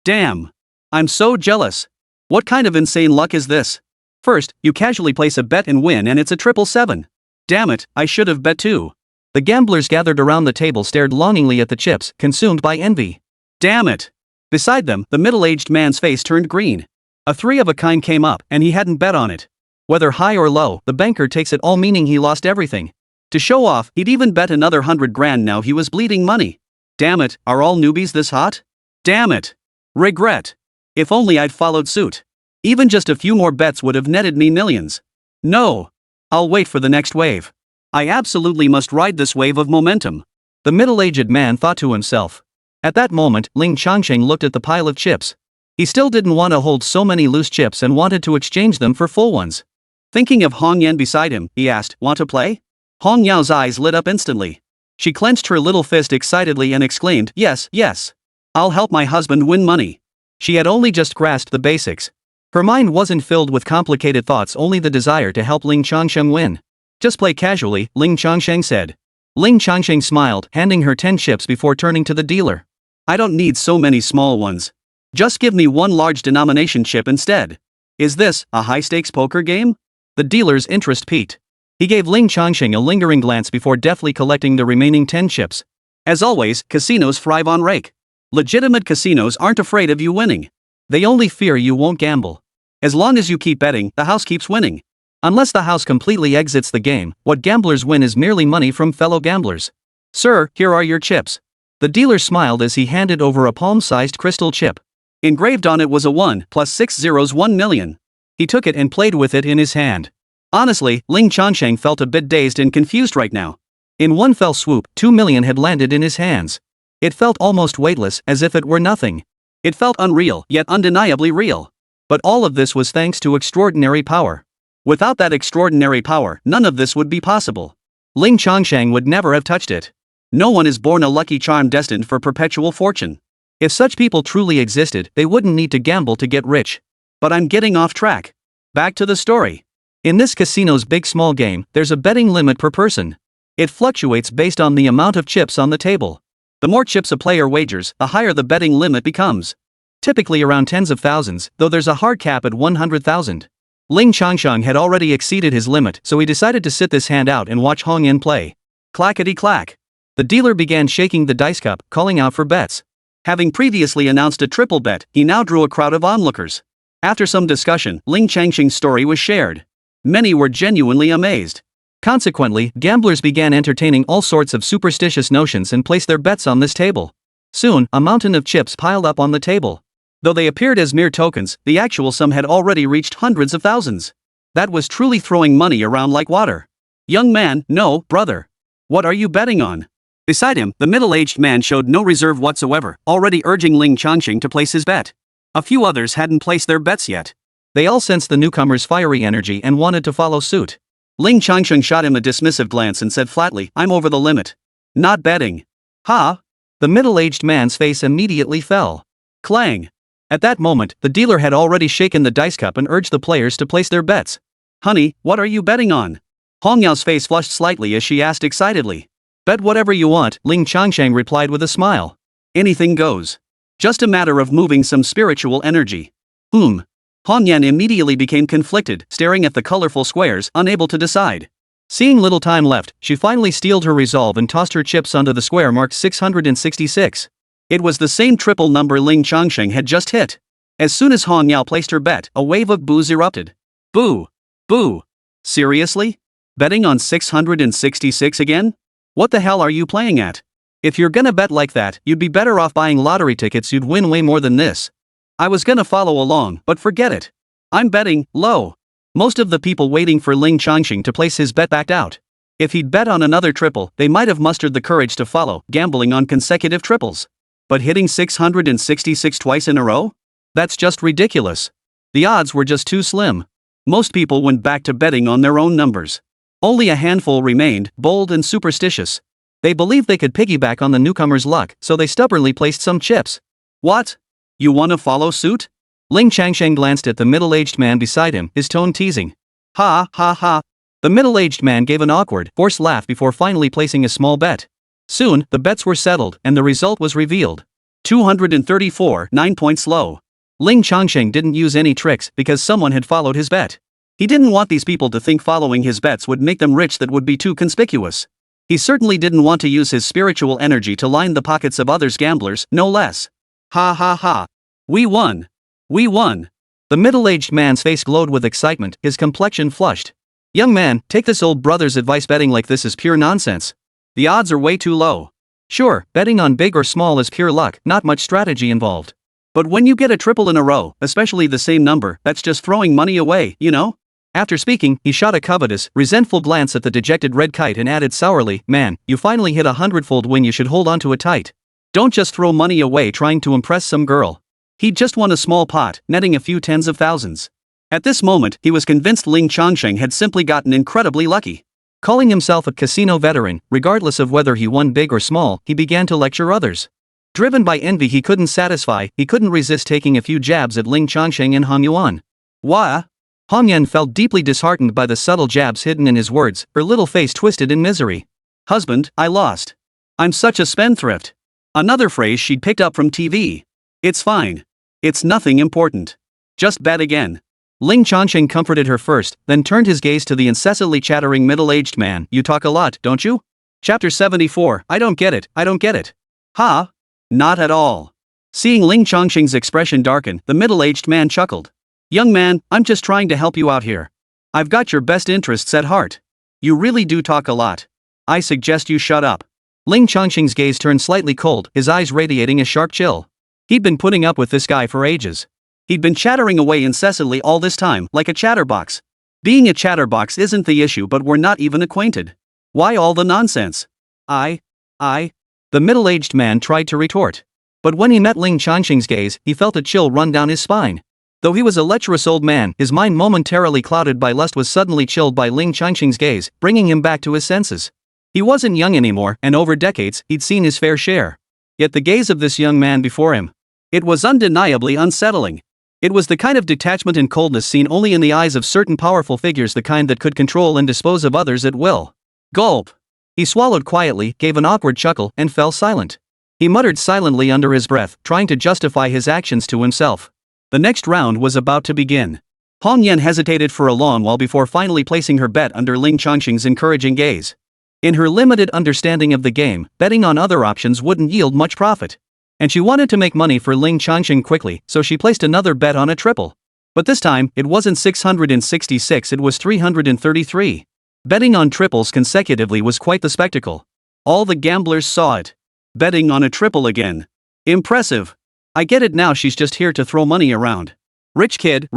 Damn. I'm so jealous. What kind of insane luck is this? First, you casually place a bet and win and it's a 777. Damn it, I should have bet too. The gamblers gathered around the table stared longingly at the chips, consumed by envy. Damn it. Beside them, the middle-aged man's face turned green. A 3 of a kind came up, and he hadn't bet on it. Whether high or low, the banker takes it all, meaning he lost everything. To show off, he'd even bet another 100 grand. Now he was bleeding money. Damn it, are all newbies this hot? Damn it. Regret. If only I'd followed suit. Even just a few more bets would have netted me millions. No. I'll wait for the next wave. I absolutely must ride this wave of momentum. The middle-aged man thought to himself. At that moment, Ling Changsheng looked at the pile of chips. He still didn't want to hold so many loose chips and wanted to exchange them for full ones. Thinking of Hong Yan beside him, he asked, "Want to play?" Hong Yao's eyes lit up instantly. She clenched her little fist excitedly and exclaimed, Yes. I'll help my husband win money." She had only just grasped the basics. Her mind wasn't filled with complicated thoughts, only the desire to help Ling Changsheng win. "Just play casually," Ling Changsheng said. Ling Changsheng smiled, handing her 10 chips before turning to the dealer. "I don't need so many small ones. Just give me one large denomination chip instead." "Is this a high-stakes poker game?" The dealer's interest piqued. He gave Ling Changsheng a lingering glance before deftly collecting the remaining 10 chips. As always, casinos thrive on rake. Legitimate casinos aren't afraid of you winning. They only fear you won't gamble. As long as you keep betting, the house keeps winning. Unless the house completely exits the game, what gamblers win is merely money from fellow gamblers. "Sir, here are your chips." The dealer smiled as he handed over a palm-sized crystal chip. Engraved on it was a 1 plus 6 zeros 1 million. He took it and played with it in his hand. Honestly, Ling Changsheng felt a bit dazed and confused right now. In one fell swoop, 2 million had landed in his hands. It felt almost weightless, as if it were nothing. It felt unreal, yet undeniably real. But all of this was thanks to extraordinary power. Without that extraordinary power, none of this would be possible. Ling Changsheng would never have touched it. No one is born a lucky charm destined for perpetual fortune. If such people truly existed, they wouldn't need to gamble to get rich. But I'm getting off track. Back to the story. In this casino's big-small game, there's a betting limit per person. It fluctuates based on the amount of chips on the table. The more chips a player wagers, the higher the betting limit becomes. Typically around tens of thousands, though there's a hard cap at 100,000. Ling Changsheng had already exceeded his limit, so he decided to sit this hand out and watch Hong Yin play. Clackety-clack. The dealer began shaking the dice cup, calling out for bets. Having previously announced a triple bet, he now drew a crowd of onlookers. After some discussion, Ling Changsheng's story was shared. Many were genuinely amazed. Consequently, gamblers began entertaining all sorts of superstitious notions and placed their bets on this table. Soon, a mountain of chips piled up on the table. Though they appeared as mere tokens, the actual sum had already reached hundreds of thousands. That was truly throwing money around like water. Young man, no, brother. What are you betting on? Beside him, the middle-aged man showed no reserve whatsoever, already urging Ling Changsheng to place his bet. A few others hadn't placed their bets yet. They all sensed the newcomer's fiery energy and wanted to follow suit. Ling Changsheng shot him a dismissive glance and said flatly, "I'm over the limit. Not betting." "Ha!" The middle-aged man's face immediately fell. Clang! At that moment, the dealer had already shaken the dice cup and urged the players to place their bets. "Honey, what are you betting on?" Hong Yao's face flushed slightly as she asked excitedly. "Bet whatever you want," Ling Changsheng replied with a smile. "Anything goes. Just a matter of moving some spiritual energy." Hong Yan immediately became conflicted, staring at the colorful squares, unable to decide. Seeing little time left, she finally steeled her resolve and tossed her chips onto the square marked 666. It was the same triple number Ling Changsheng had just hit. As soon as Hong Yao placed her bet, a wave of boos erupted. Boo! Boo! Seriously? Betting on 666 again? What the hell are you playing at? If you're gonna bet like that, you'd be better off buying lottery tickets. You'd win way more than this. I was gonna follow along, but forget it. I'm betting low. Most of the people waiting for Ling Changsheng to place his bet backed out. If he'd bet on another triple, they might have mustered the courage to follow, gambling on consecutive triples. But hitting 666 twice in a row? That's just ridiculous. The odds were just too slim. Most people went back to betting on their own numbers. Only a handful remained, bold and superstitious. They believed they could piggyback on the newcomer's luck, so they stubbornly placed some chips. What? You wanna follow suit? Ling Changsheng glanced at the middle-aged man beside him, his tone teasing. Ha ha ha. The middle-aged man gave an awkward, forced laugh before finally placing a small bet. Soon, the bets were settled, and the result was revealed. 234, 9 points low. Ling Changsheng didn't use any tricks because someone had followed his bet. He didn't want these people to think following his bets would make them rich. That would be too conspicuous. He certainly didn't want to use his spiritual energy to line the pockets of others gamblers, no less. Ha ha ha. We won. We won. The middle-aged man's face glowed with excitement, his complexion flushed. Young man, take this old brother's advice. Betting like this is pure nonsense. The odds are way too low. Sure, betting on big or small is pure luck, not much strategy involved. But when you get a triple in a row, especially the same number, that's just throwing money away, you know? After speaking, he shot a covetous, resentful glance at the dejected red kite and added sourly, "Man, you finally hit a 100-fold win. You should hold on to it tight. Don't just throw money away trying to impress some girl." He'd just won a small pot, netting a few tens of thousands. At this moment, he was convinced Ling Changsheng had simply gotten incredibly lucky. Calling himself a casino veteran, regardless of whether he won big or small, he began to lecture others. Driven by envy he couldn't satisfy, he couldn't resist taking a few jabs at Ling Changsheng and Hong Yuan. Wah! Hong Yan felt deeply disheartened by the subtle jabs hidden in his words, her little face twisted in misery. "Husband, I lost. I'm such a spendthrift." Another phrase she'd picked up from TV. "It's fine. It's nothing important. Just bet again." Ling Changsheng comforted her first, then turned his gaze to the incessantly chattering middle-aged man. "You talk a lot, don't you?" Chapter 74, I don't get it. Ha? Not at all. Seeing Ling Changsheng's expression darken, the middle-aged man chuckled. "Young man, I'm just trying to help you out here. I've got your best interests at heart. You really do talk a lot. I suggest you shut up." Ling Changsheng's gaze turned slightly cold, his eyes radiating a sharp chill. He'd been putting up with this guy for ages. He'd been chattering away incessantly all this time, like a chatterbox. Being a chatterbox isn't the issue, but we're not even acquainted. Why all the nonsense? I. The middle-aged man tried to retort. But when he met Ling Changsheng's gaze, he felt a chill run down his spine. Though he was a lecherous old man, his mind momentarily clouded by lust was suddenly chilled by Ling Changsheng's gaze, bringing him back to his senses. He wasn't young anymore, and over decades, he'd seen his fair share. Yet the gaze of this young man before him. It was undeniably unsettling. It was the kind of detachment and coldness seen only in the eyes of certain powerful figures, the kind that could control and dispose of others at will. Gulp. He swallowed quietly, gave an awkward chuckle, and fell silent. He muttered silently under his breath, trying to justify his actions to himself. The next round was about to begin. Hong Yan hesitated for a long while before finally placing her bet under Ling Changsheng's encouraging gaze. In her limited understanding of the game, betting on other options wouldn't yield much profit. And she wanted to make money for Ling Changsheng quickly, so she placed another bet on a triple. But this time, it wasn't 666, it was 333. Betting on triples consecutively was quite the spectacle. All the gamblers saw it. Betting on a triple again. Impressive. I get it now, she's just here to throw money around. Rich kid.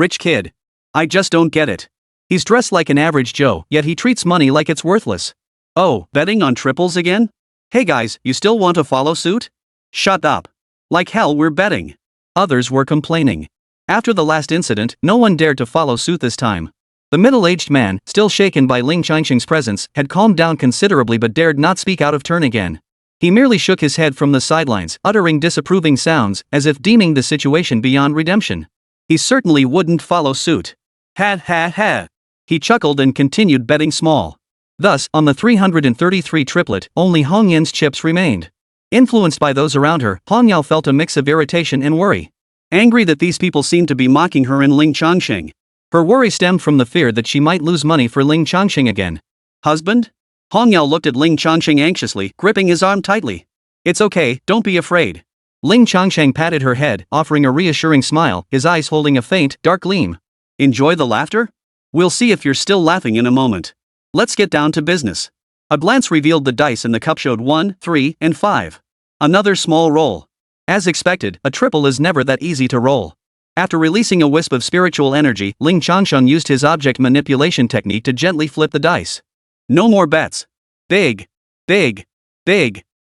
I just don't get it. He's dressed like an average Joe, yet he treats money like it's worthless. Oh, betting on triples again? Hey guys, you still want to follow suit? Shut up. Like hell, we're betting. Others were complaining. After the last incident, no one dared to follow suit this time. The middle-aged man, still shaken by Ling Changsheng's presence, had calmed down considerably but dared not speak out of turn again. He merely shook his head from the sidelines, uttering disapproving sounds, as if deeming the situation beyond redemption. He certainly wouldn't follow suit. Ha. He chuckled and continued betting small. Thus, on the 333 triplet, only Hong Yan's chips remained. Influenced by those around her, Hong Yao felt a mix of irritation and worry. Angry that these people seemed to be mocking her and Ling Changsheng. Her worry stemmed from the fear that she might lose money for Ling Changsheng again. Husband? Hong Yao looked at Ling Changsheng anxiously, gripping his arm tightly. It's okay, don't be afraid. Ling Changsheng patted her head, offering a reassuring smile, his eyes holding a faint, dark gleam. Enjoy the laughter? We'll see if you're still laughing in a moment. Let's get down to business. A glance revealed the dice in the cup showed 1, 3, and 5. Another small roll. As expected, a triple is never that easy to roll. After releasing a wisp of spiritual energy, Ling Changsheng used his object manipulation technique to gently flip the dice. No more bets. Big.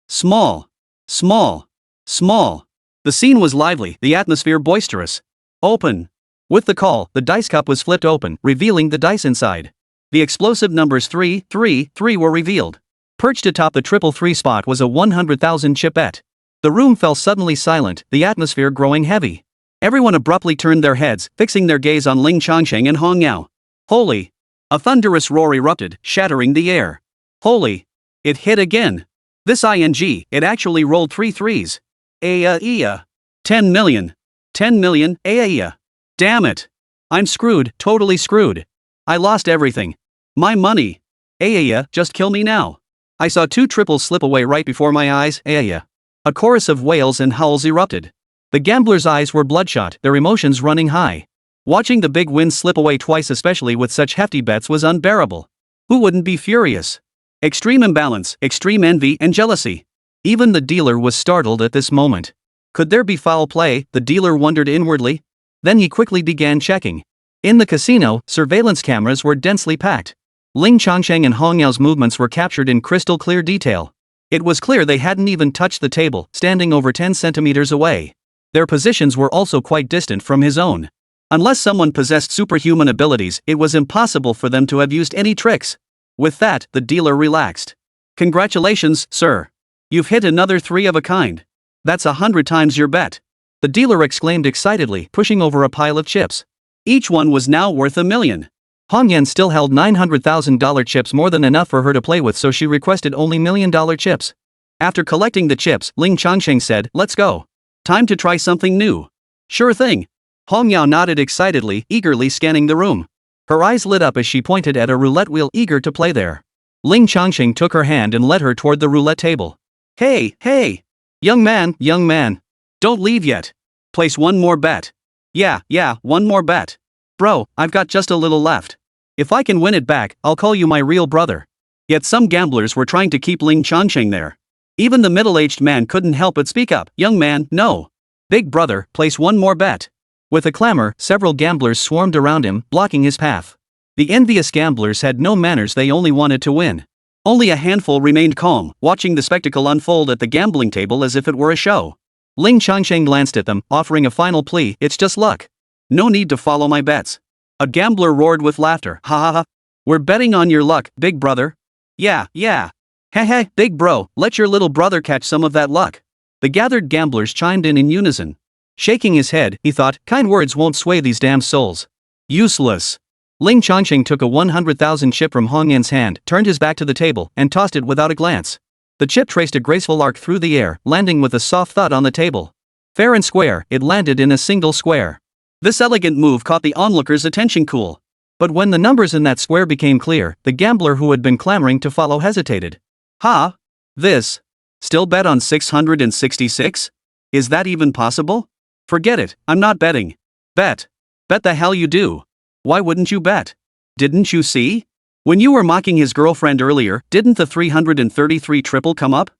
Small. The scene was lively, the atmosphere boisterous. Open. With the call, the dice cup was flipped open, revealing the dice inside. The explosive numbers 3, 3, 3 were revealed. Perched atop the 333 spot was a 100,000 chip bet. The room fell suddenly silent, the atmosphere growing heavy. Everyone abruptly turned their heads, fixing their gaze on Ling Changsheng and Hong Yao. Holy! A thunderous roar erupted, shattering the air. Holy! It hit again. This it actually rolled 3 threes. 10 million. 10 million, Damn it! I'm screwed, totally screwed. I lost everything. My money. Just kill me now. I saw 2 triples slip away right before my eyes. A chorus of wails and howls erupted. The gamblers' eyes were bloodshot, their emotions running high. Watching the big wins slip away twice, especially with such hefty bets, was unbearable. Who wouldn't be furious? Extreme imbalance, extreme envy and jealousy. Even the dealer was startled at this moment. Could there be foul play? The dealer wondered inwardly. Then he quickly began checking. In the casino, surveillance cameras were densely packed. Ling Changsheng and Hong Yao's movements were captured in crystal clear detail. It was clear they hadn't even touched the table, standing over 10 centimeters away. Their positions were also quite distant from his own. Unless someone possessed superhuman abilities, it was impossible for them to have used any tricks. With that, the dealer relaxed. Congratulations, sir. You've hit another 3 of a kind. That's 100 times your bet. The dealer exclaimed excitedly, pushing over a pile of chips. Each one was now worth $1 million. Hong Yan still held $900,000 chips, more than enough for her to play with, so she requested only $1 million chips. After collecting the chips, Ling Changsheng said, "Let's go. Time to try something new." "Sure thing." Hong Yao nodded excitedly, eagerly scanning the room. Her eyes lit up as she pointed at a roulette wheel, eager to play there. Ling Changsheng took her hand and led her toward the roulette table. Hey! Young man. Don't leave yet. Place one more bet. Yeah, one more bet. Bro, I've got just a little left. If I can win it back, I'll call you my real brother. Yet some gamblers were trying to keep Ling Changsheng there. Even the middle-aged man couldn't help but speak up. "Young man, no. Big brother, place one more bet." With a clamor, several gamblers swarmed around him, blocking his path. The envious gamblers had no manners, they only wanted to win. Only a handful remained calm, watching the spectacle unfold at the gambling table as if it were a show. Ling Changsheng glanced at them, offering a final plea. "It's just luck. No need to follow my bets." A gambler roared with laughter. Ha. "We're betting on your luck, big brother." Yeah. Heh, big bro, let your little brother catch some of that luck. The gathered gamblers chimed in unison. Shaking his head, he thought, kind words won't sway these damn souls. Useless. Ling Changsheng took a 100,000 chip from Hong Yan's hand, turned his back to the table, and tossed it without a glance. The chip traced a graceful arc through the air, landing with a soft thud on the table. Fair and square, it landed in a single square. This elegant move caught the onlookers' attention cool. But when the numbers in that square became clear, the gambler who had been clamoring to follow hesitated. Ha! This? Still bet on 666? Is that even possible? Forget it, I'm not betting. Bet. Bet the hell you do. Why wouldn't you bet? Didn't you see? When you were mocking his girlfriend earlier, didn't the 333 triple come up?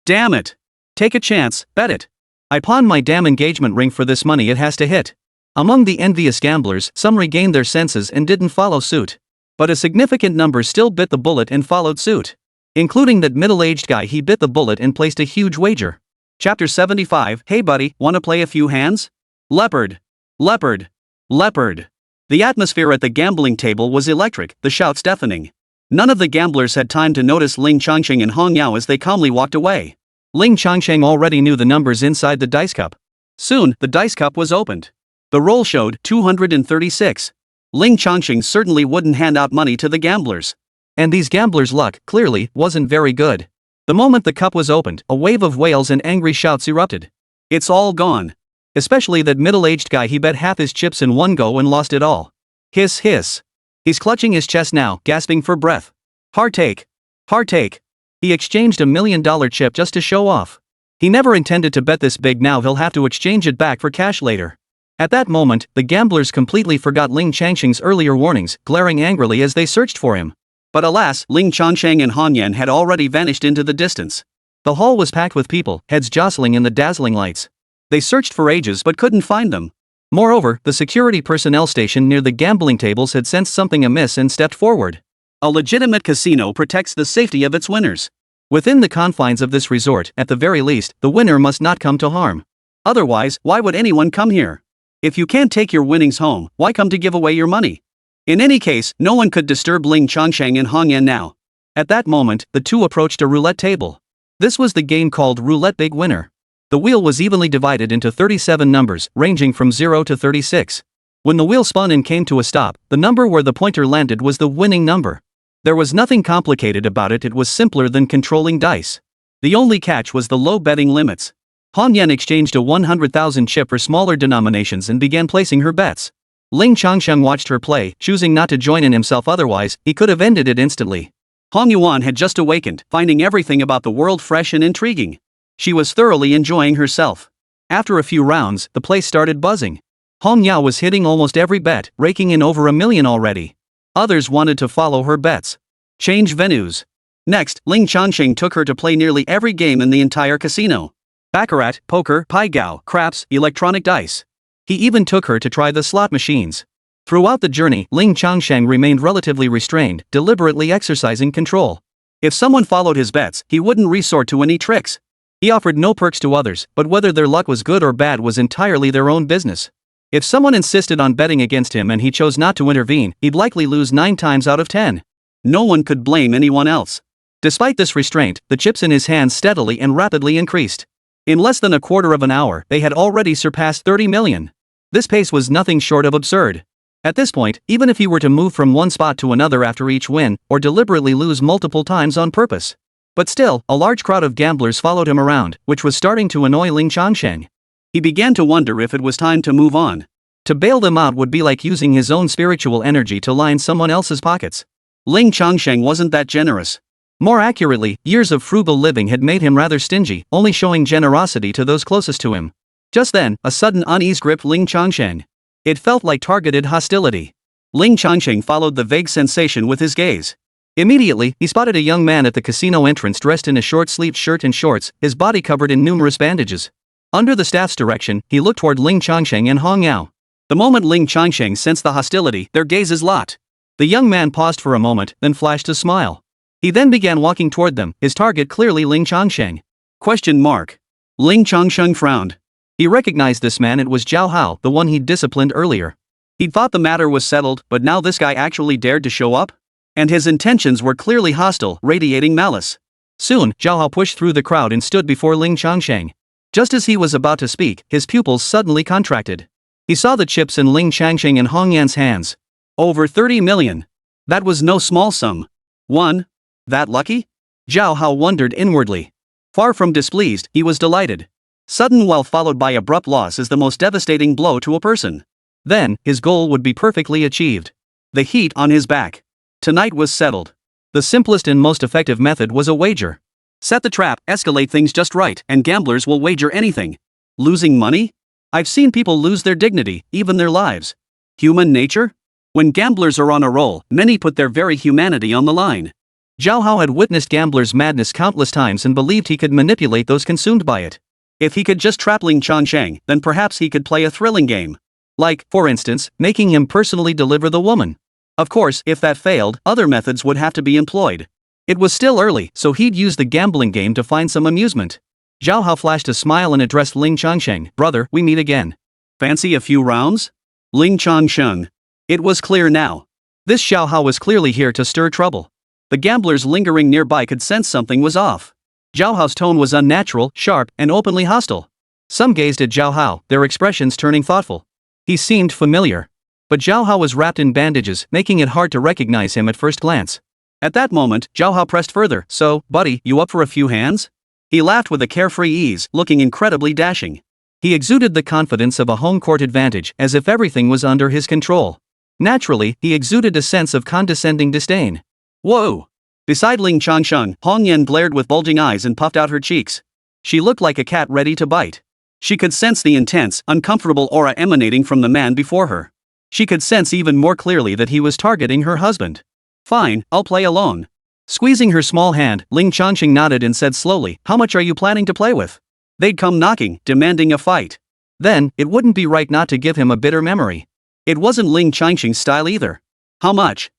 Damn it. Take a chance, bet it. I pawned my damn engagement ring for this money, it has to hit. Among the envious gamblers, some regained their senses and didn't follow suit. But a significant number still bit the bullet and followed suit. Including that middle-aged guy, he bit the bullet and placed a huge wager. Chapter 75. Hey buddy, wanna play a few hands? Leopard. Leopard. Leopard. The atmosphere at the gambling table was electric, the shouts deafening. None of the gamblers had time to notice Ling Changsheng and Xinyue as they calmly walked away. Ling Changsheng already knew the numbers inside the dice cup. Soon, the dice cup was opened. The roll showed 236. Ling Changsheng certainly wouldn't hand out money to the gamblers. And these gamblers' luck, clearly, wasn't very good. The moment the cup was opened, a wave of wails and angry shouts erupted. It's all gone. Especially that middle-aged guy, he bet half his chips in one go and lost it all. Hiss hiss. He's clutching his chest now, gasping for breath. Hard take. Hard take. He exchanged $1 million chip just to show off. He never intended to bet this big, now he'll have to exchange it back for cash later. At that moment, the gamblers completely forgot Ling Changsheng's earlier warnings, glaring angrily as they searched for him. But alas, Ling Changsheng and Xinyue had already vanished into the distance. The hall was packed with people, heads jostling in the dazzling lights. They searched for ages but couldn't find them. Moreover, the security personnel stationed near the gambling tables had sensed something amiss and stepped forward. A legitimate casino protects the safety of its winners. Within the confines of this resort, at the very least, the winner must not come to harm. Otherwise, why would anyone come here? If you can't take your winnings home, why come to give away your money? In any case, no one could disturb Ling Changsheng and Xinyue now. At that moment, the two approached a roulette table. This was the game called Roulette Big Winner. The wheel was evenly divided into 37 numbers, ranging from 0 to 36. When the wheel spun and came to a stop, the number where the pointer landed was the winning number. There was nothing complicated about it, it was simpler than controlling dice. The only catch was the low betting limits. Xinyue exchanged a 100,000 chip for smaller denominations and began placing her bets. Ling Changsheng watched her play, choosing not to join in himself, otherwise, he could have ended it instantly. Xinyue had just awakened, finding everything about the world fresh and intriguing. She was thoroughly enjoying herself. After a few rounds, the place started buzzing. Xinyue was hitting almost every bet, raking in over $1 million already. Others wanted to follow her bets. Change venues. Next, Ling Changsheng took her to play nearly every game in the entire casino. Baccarat, poker, pai gow, craps, electronic dice. He even took her to try the slot machines. Throughout the journey, Ling Changsheng remained relatively restrained, deliberately exercising control. If someone followed his bets, he wouldn't resort to any tricks. He offered no perks to others, but whether their luck was good or bad was entirely their own business. If someone insisted on betting against him and he chose not to intervene, he'd likely lose 9 times out of 10. No one could blame anyone else. Despite this restraint, the chips in his hands steadily and rapidly increased. In less than a quarter of an hour, they had already surpassed 30 million. This pace was nothing short of absurd. At this point, even if he were to move from one spot to another after each win, or deliberately lose multiple times on purpose. But still, a large crowd of gamblers followed him around, which was starting to annoy Ling Changsheng. He began to wonder if it was time to move on. To bail them out would be like using his own spiritual energy to line someone else's pockets. Ling Changsheng wasn't that generous. More accurately, years of frugal living had made him rather stingy, only showing generosity to those closest to him. Just then, a sudden unease gripped Ling Changsheng. It felt like targeted hostility. Ling Changsheng followed the vague sensation with his gaze. Immediately, he spotted a young man at the casino entrance dressed in a short-sleeved shirt and shorts, his body covered in numerous bandages. Under the staff's direction, he looked toward Ling Changsheng and Xinyue. The moment Ling Changsheng sensed the hostility, their gazes locked. The young man paused for a moment, then flashed a smile. He then began walking toward them, his target clearly Ling Changsheng. Question mark. Ling Changsheng frowned. He recognized this man, it was Zhao Hao, the one he'd disciplined earlier. He'd thought the matter was settled, but now this guy actually dared to show up? And his intentions were clearly hostile, radiating malice. Soon, Zhao Hao pushed through the crowd and stood before Ling Changsheng. Just as he was about to speak, his pupils suddenly contracted. He saw the chips in Ling Changsheng and Xinyue's hands. Over 30 million. That was no small sum. One? That lucky? Zhao Hao wondered inwardly. Far from displeased, he was delighted. Sudden wealth followed by abrupt loss is the most devastating blow to a person. Then, his goal would be perfectly achieved. The heat on his back. Tonight was settled. The simplest and most effective method was a wager. Set the trap, escalate things just right, and gamblers will wager anything. Losing money? I've seen people lose their dignity, even their lives. Human nature? When gamblers are on a roll, many put their very humanity on the line. Zhao Hao had witnessed gamblers' madness countless times and believed he could manipulate those consumed by it. If he could just trap Ling Changsheng, then perhaps he could play a thrilling game. Like, for instance, making him personally deliver the woman. Of course, if that failed, other methods would have to be employed. It was still early, so he'd use the gambling game to find some amusement. Zhao Hao flashed a smile and addressed Ling Changsheng. Brother, we meet again. Fancy a few rounds? Ling Changsheng. It was clear now. This Zhao Hao was clearly here to stir trouble. The gamblers lingering nearby could sense something was off. Zhao Hao's tone was unnatural, sharp, and openly hostile. Some gazed at Zhao Hao, their expressions turning thoughtful. He seemed familiar. But Zhao Hao was wrapped in bandages, making it hard to recognize him at first glance. At that moment, Zhao Hao pressed further. So, buddy, you up for a few hands? He laughed with a carefree ease, looking incredibly dashing. He exuded the confidence of a home court advantage, as if everything was under his control. Naturally, he exuded a sense of condescending disdain. Whoa! Beside Ling Changsheng, Hong Yan glared with bulging eyes and puffed out her cheeks. She looked like a cat ready to bite. She could sense the intense, uncomfortable aura emanating from the man before her. She could sense even more clearly that he was targeting her husband. Fine, I'll play alone. Squeezing her small hand, Ling Changsheng nodded and said slowly, how much are you planning to play with? They'd come knocking, demanding a fight. Then, it wouldn't be right not to give him a bitter memory. It wasn't Ling Changsheng's style either. How much?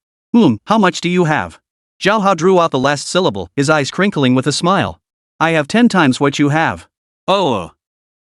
How much do you have? Zhao Hao drew out the last syllable, his eyes crinkling with a smile. I have 10 times what you have. Oh.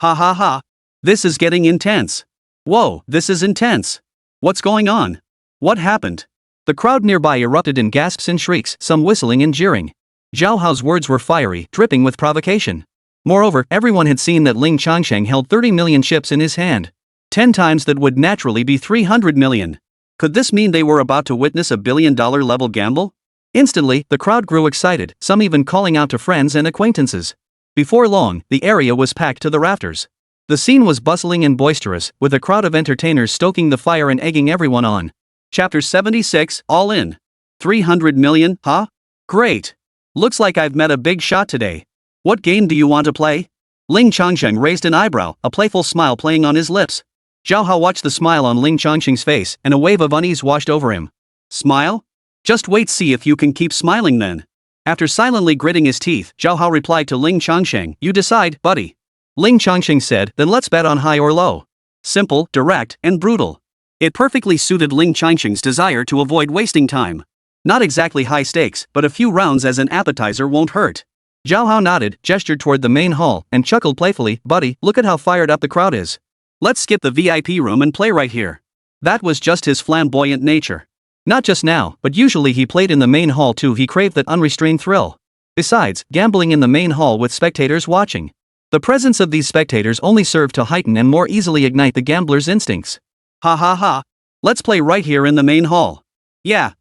Ha ha ha. This is getting intense. Whoa, this is intense. What's going on? What happened? The crowd nearby erupted in gasps and shrieks, some whistling and jeering. Zhao Hao's words were fiery, dripping with provocation. Moreover, everyone had seen that Ling Changsheng held 30 million chips in his hand. 10 times that would naturally be 300 million. Could this mean they were about to witness a billion-dollar level gamble? Instantly, the crowd grew excited, some even calling out to friends and acquaintances. Before long, the area was packed to the rafters. The scene was bustling and boisterous, with a crowd of entertainers stoking the fire and egging everyone on. Chapter 76, All In. 300 million, huh? Great. Looks like I've met a big shot today. What game do you want to play? Ling Changsheng raised an eyebrow, a playful smile playing on his lips. Zhao Hao watched the smile on Ling Changsheng's face, and a wave of unease washed over him. Smile? Just wait, see if you can keep smiling then. After silently gritting his teeth, Zhao Hao replied to Ling Changsheng, you decide, buddy. Ling Changsheng said, then let's bet on high or low. Simple, direct, and brutal. It perfectly suited Ling Changsheng's desire to avoid wasting time. Not exactly high stakes, but a few rounds as an appetizer won't hurt. Zhao Hao nodded, gestured toward the main hall, and chuckled playfully, buddy, look at how fired up the crowd is. Let's skip the VIP room and play right here. That was just his flamboyant nature. Not just now, but usually he played in the main hall too. He craved that unrestrained thrill. Besides, gambling in the main hall with spectators watching. The presence of these spectators only served to heighten and more easily ignite the gambler's instincts. Ha ha ha. Let's play right here in the main hall. Yeah.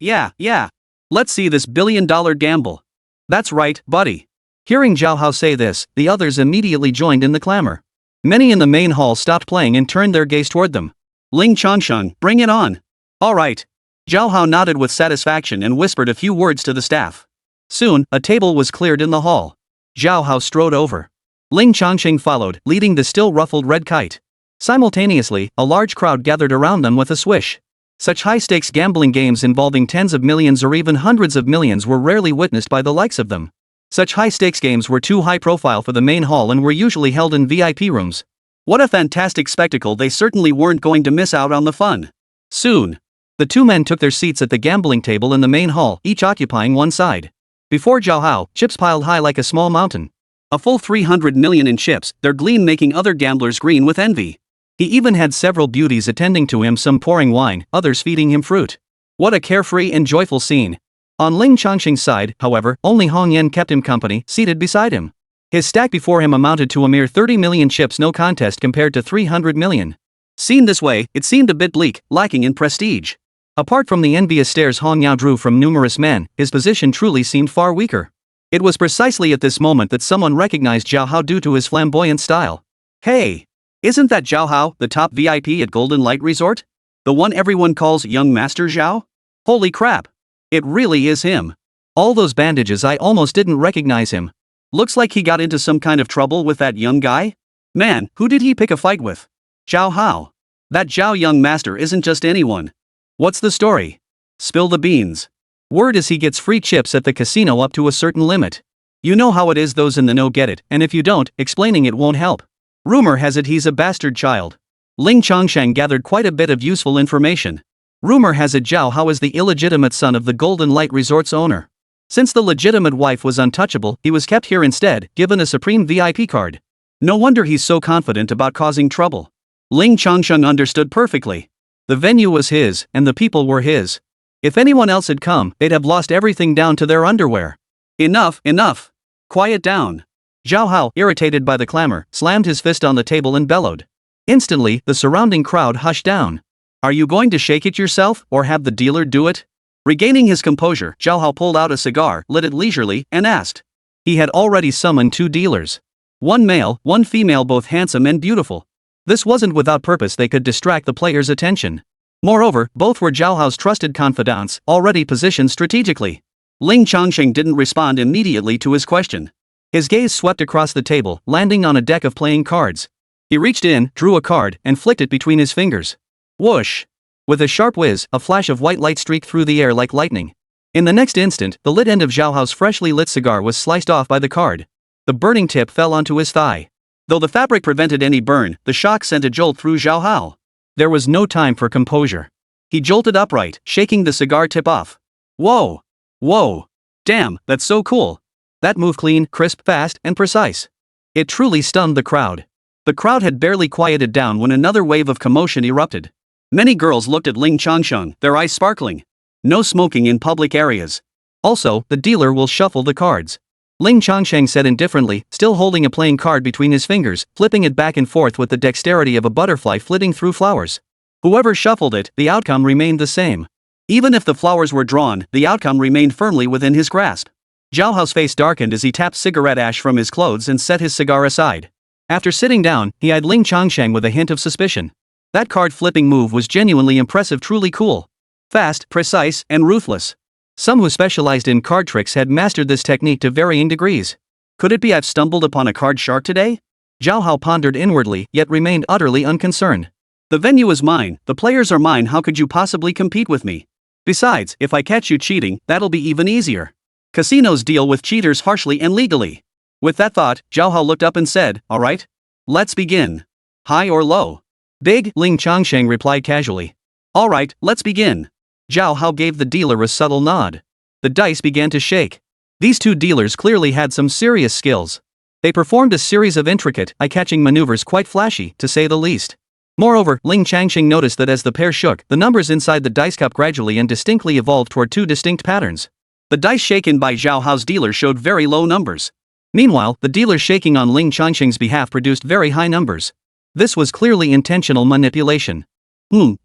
Let's see this billion-dollar gamble. That's right, buddy. Hearing Zhao Hao say this, the others immediately joined in the clamor. Many in the main hall stopped playing and turned their gaze toward them. Ling Changsheng, bring it on. All right. Zhao Hao nodded with satisfaction and whispered a few words to the staff. Soon, a table was cleared in the hall. Zhao Hao strode over. Ling Changsheng followed, leading the still ruffled red kite. Simultaneously, a large crowd gathered around them with a swish. Such high-stakes gambling games involving tens of millions or even hundreds of millions were rarely witnessed by the likes of them. Such high-stakes games were too high-profile for the main hall and were usually held in VIP rooms. What a fantastic spectacle, they certainly weren't going to miss out on the fun. Soon. The two men took their seats at the gambling table in the main hall, each occupying one side. Before Zhao Hao, chips piled high like a small mountain. A full 300 million in chips, their gleam making other gamblers green with envy. He even had several beauties attending to him, some pouring wine, others feeding him fruit. What a carefree and joyful scene. On Ling Changsheng's side, however, only Hong Yan kept him company, seated beside him. His stack before him amounted to a mere 30 million chips, no contest compared to 300 million. Seen this way, it seemed a bit bleak, lacking in prestige. Apart from the envious stares Hong Yao drew from numerous men, his position truly seemed far weaker. It was precisely at this moment that someone recognized Zhao Hao due to his flamboyant style. Hey! Isn't that Zhao Hao, the top VIP at Golden Light Resort? The one everyone calls Young Master Zhao? Holy crap. It really is him. All those bandages, I almost didn't recognize him. Looks like he got into some kind of trouble with that young guy. Man, who did he pick a fight with? Zhao Hao. That Zhao Young Master isn't just anyone. What's the story? Spill the beans. Word is he gets free chips at the casino up to a certain limit. You know how it is, those in the know get it, and if you don't, explaining it won't help. Rumor has it he's a bastard child. Ling Changsheng gathered quite a bit of useful information. Rumor has it Zhao Hao is the illegitimate son of the Golden Light Resort's owner. Since the legitimate wife was untouchable, he was kept here instead, given a supreme VIP card. No wonder he's so confident about causing trouble. Ling Changsheng understood perfectly. The venue was his, and the people were his. If anyone else had come, they'd have lost everything down to their underwear. Enough, enough. Quiet down. Zhao Hao, irritated by the clamor, slammed his fist on the table and bellowed. Instantly, the surrounding crowd hushed down. Are you going to shake it yourself, or have the dealer do it? Regaining his composure, Zhao Hao pulled out a cigar, lit it leisurely, and asked. He had already summoned 2 dealers. One male, one female, both handsome and beautiful. This wasn't without purpose, they could distract the player's attention. Moreover, both were Zhao Hao's trusted confidants, already positioned strategically. Ling Changsheng didn't respond immediately to his question. His gaze swept across the table, landing on a deck of playing cards. He reached in, drew a card, and flicked it between his fingers. Whoosh! With a sharp whiz, a flash of white light streaked through the air like lightning. In the next instant, the lit end of Zhao Hao's freshly lit cigar was sliced off by the card. The burning tip fell onto his thigh. Though the fabric prevented any burn, the shock sent a jolt through Zhao Hao. There was no time for composure. He jolted upright, shaking the cigar tip off. Whoa! Whoa! Damn, that's so cool. That move clean, crisp, fast, and precise. It truly stunned the crowd. The crowd had barely quieted down when another wave of commotion erupted. Many girls looked at Ling Changsheng, their eyes sparkling. No smoking in public areas. Also, the dealer will shuffle the cards. Ling Changsheng said indifferently, still holding a playing card between his fingers, flipping it back and forth with the dexterity of a butterfly flitting through flowers. Whoever shuffled it, the outcome remained the same. Even if the flowers were drawn, the outcome remained firmly within his grasp. Zhao Hao's face darkened as he tapped cigarette ash from his clothes and set his cigar aside. After sitting down, he eyed Ling Changsheng with a hint of suspicion. That card-flipping move was genuinely impressive, truly cool. Fast, precise, and ruthless. Some who specialized in card tricks had mastered this technique to varying degrees. Could it be I've stumbled upon a card shark today? Zhao Hao pondered inwardly, yet remained utterly unconcerned. The venue is mine, the players are mine, how could you possibly compete with me? Besides, if I catch you cheating, that'll be even easier. Casinos deal with cheaters harshly and legally. With that thought, Zhao Hao looked up and said, alright. Let's begin. High or low? Big, Ling Changsheng replied casually. Alright, let's begin. Zhao Hao gave the dealer a subtle nod. The dice began to shake. These 2 dealers clearly had some serious skills. They performed a series of intricate, eye-catching maneuvers, quite flashy, to say the least. Moreover, Ling Changsheng noticed that as the pair shook, the numbers inside the dice cup gradually and distinctly evolved toward 2 distinct patterns. The dice shaken by Zhao Hao's dealer showed very low numbers. Meanwhile, the dealer shaking on Ling Changsheng's behalf produced very high numbers. This was clearly intentional manipulation.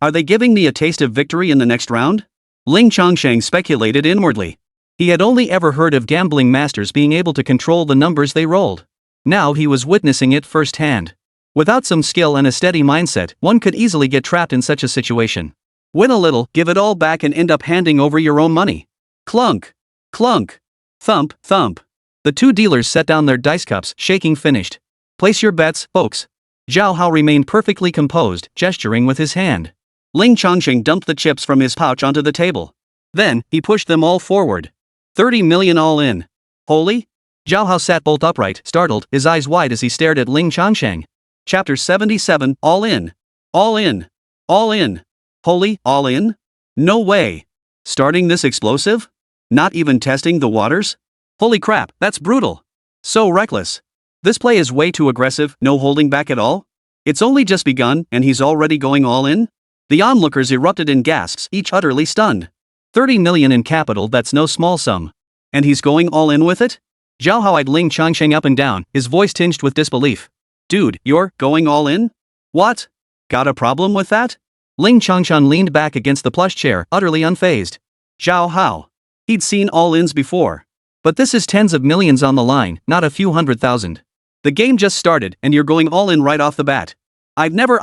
Are they giving me a taste of victory in the next round? Ling Changsheng speculated inwardly. He had only ever heard of gambling masters being able to control the numbers they rolled. Now he was witnessing it firsthand. Without some skill and a steady mindset, one could easily get trapped in such a situation. Win a little, give it all back, and end up handing over your own money. Clunk! Clunk! Thump, thump. The 2 dealers set down their dice cups, shaking finished. Place your bets, folks. Zhao Hao remained perfectly composed, gesturing with his hand. Ling Changsheng dumped the chips from his pouch onto the table. Then, he pushed them all forward. 30 million all in. Holy? Zhao Hao sat bolt upright, startled, his eyes wide as he stared at Ling Changsheng. Chapter 77, all in. All in. All in. Holy, all in? No way. Starting this explosive? Not even testing the waters? Holy crap, that's brutal. So reckless. This play is way too aggressive, no holding back at all. It's only just begun, and he's already going all in? The onlookers erupted in gasps, each utterly stunned. 30 million in capital, that's no small sum. And he's going all in with it? Zhao Hao eyed Ling Changsheng up and down, his voice tinged with disbelief. Dude, you're going all in? What? Got a problem with that? Ling Changsheng leaned back against the plush chair, utterly unfazed. Zhao Hao. He'd seen all-ins before. But this is tens of millions on the line, not a few 100,000. The game just started, and you're going all in right off the bat. I've never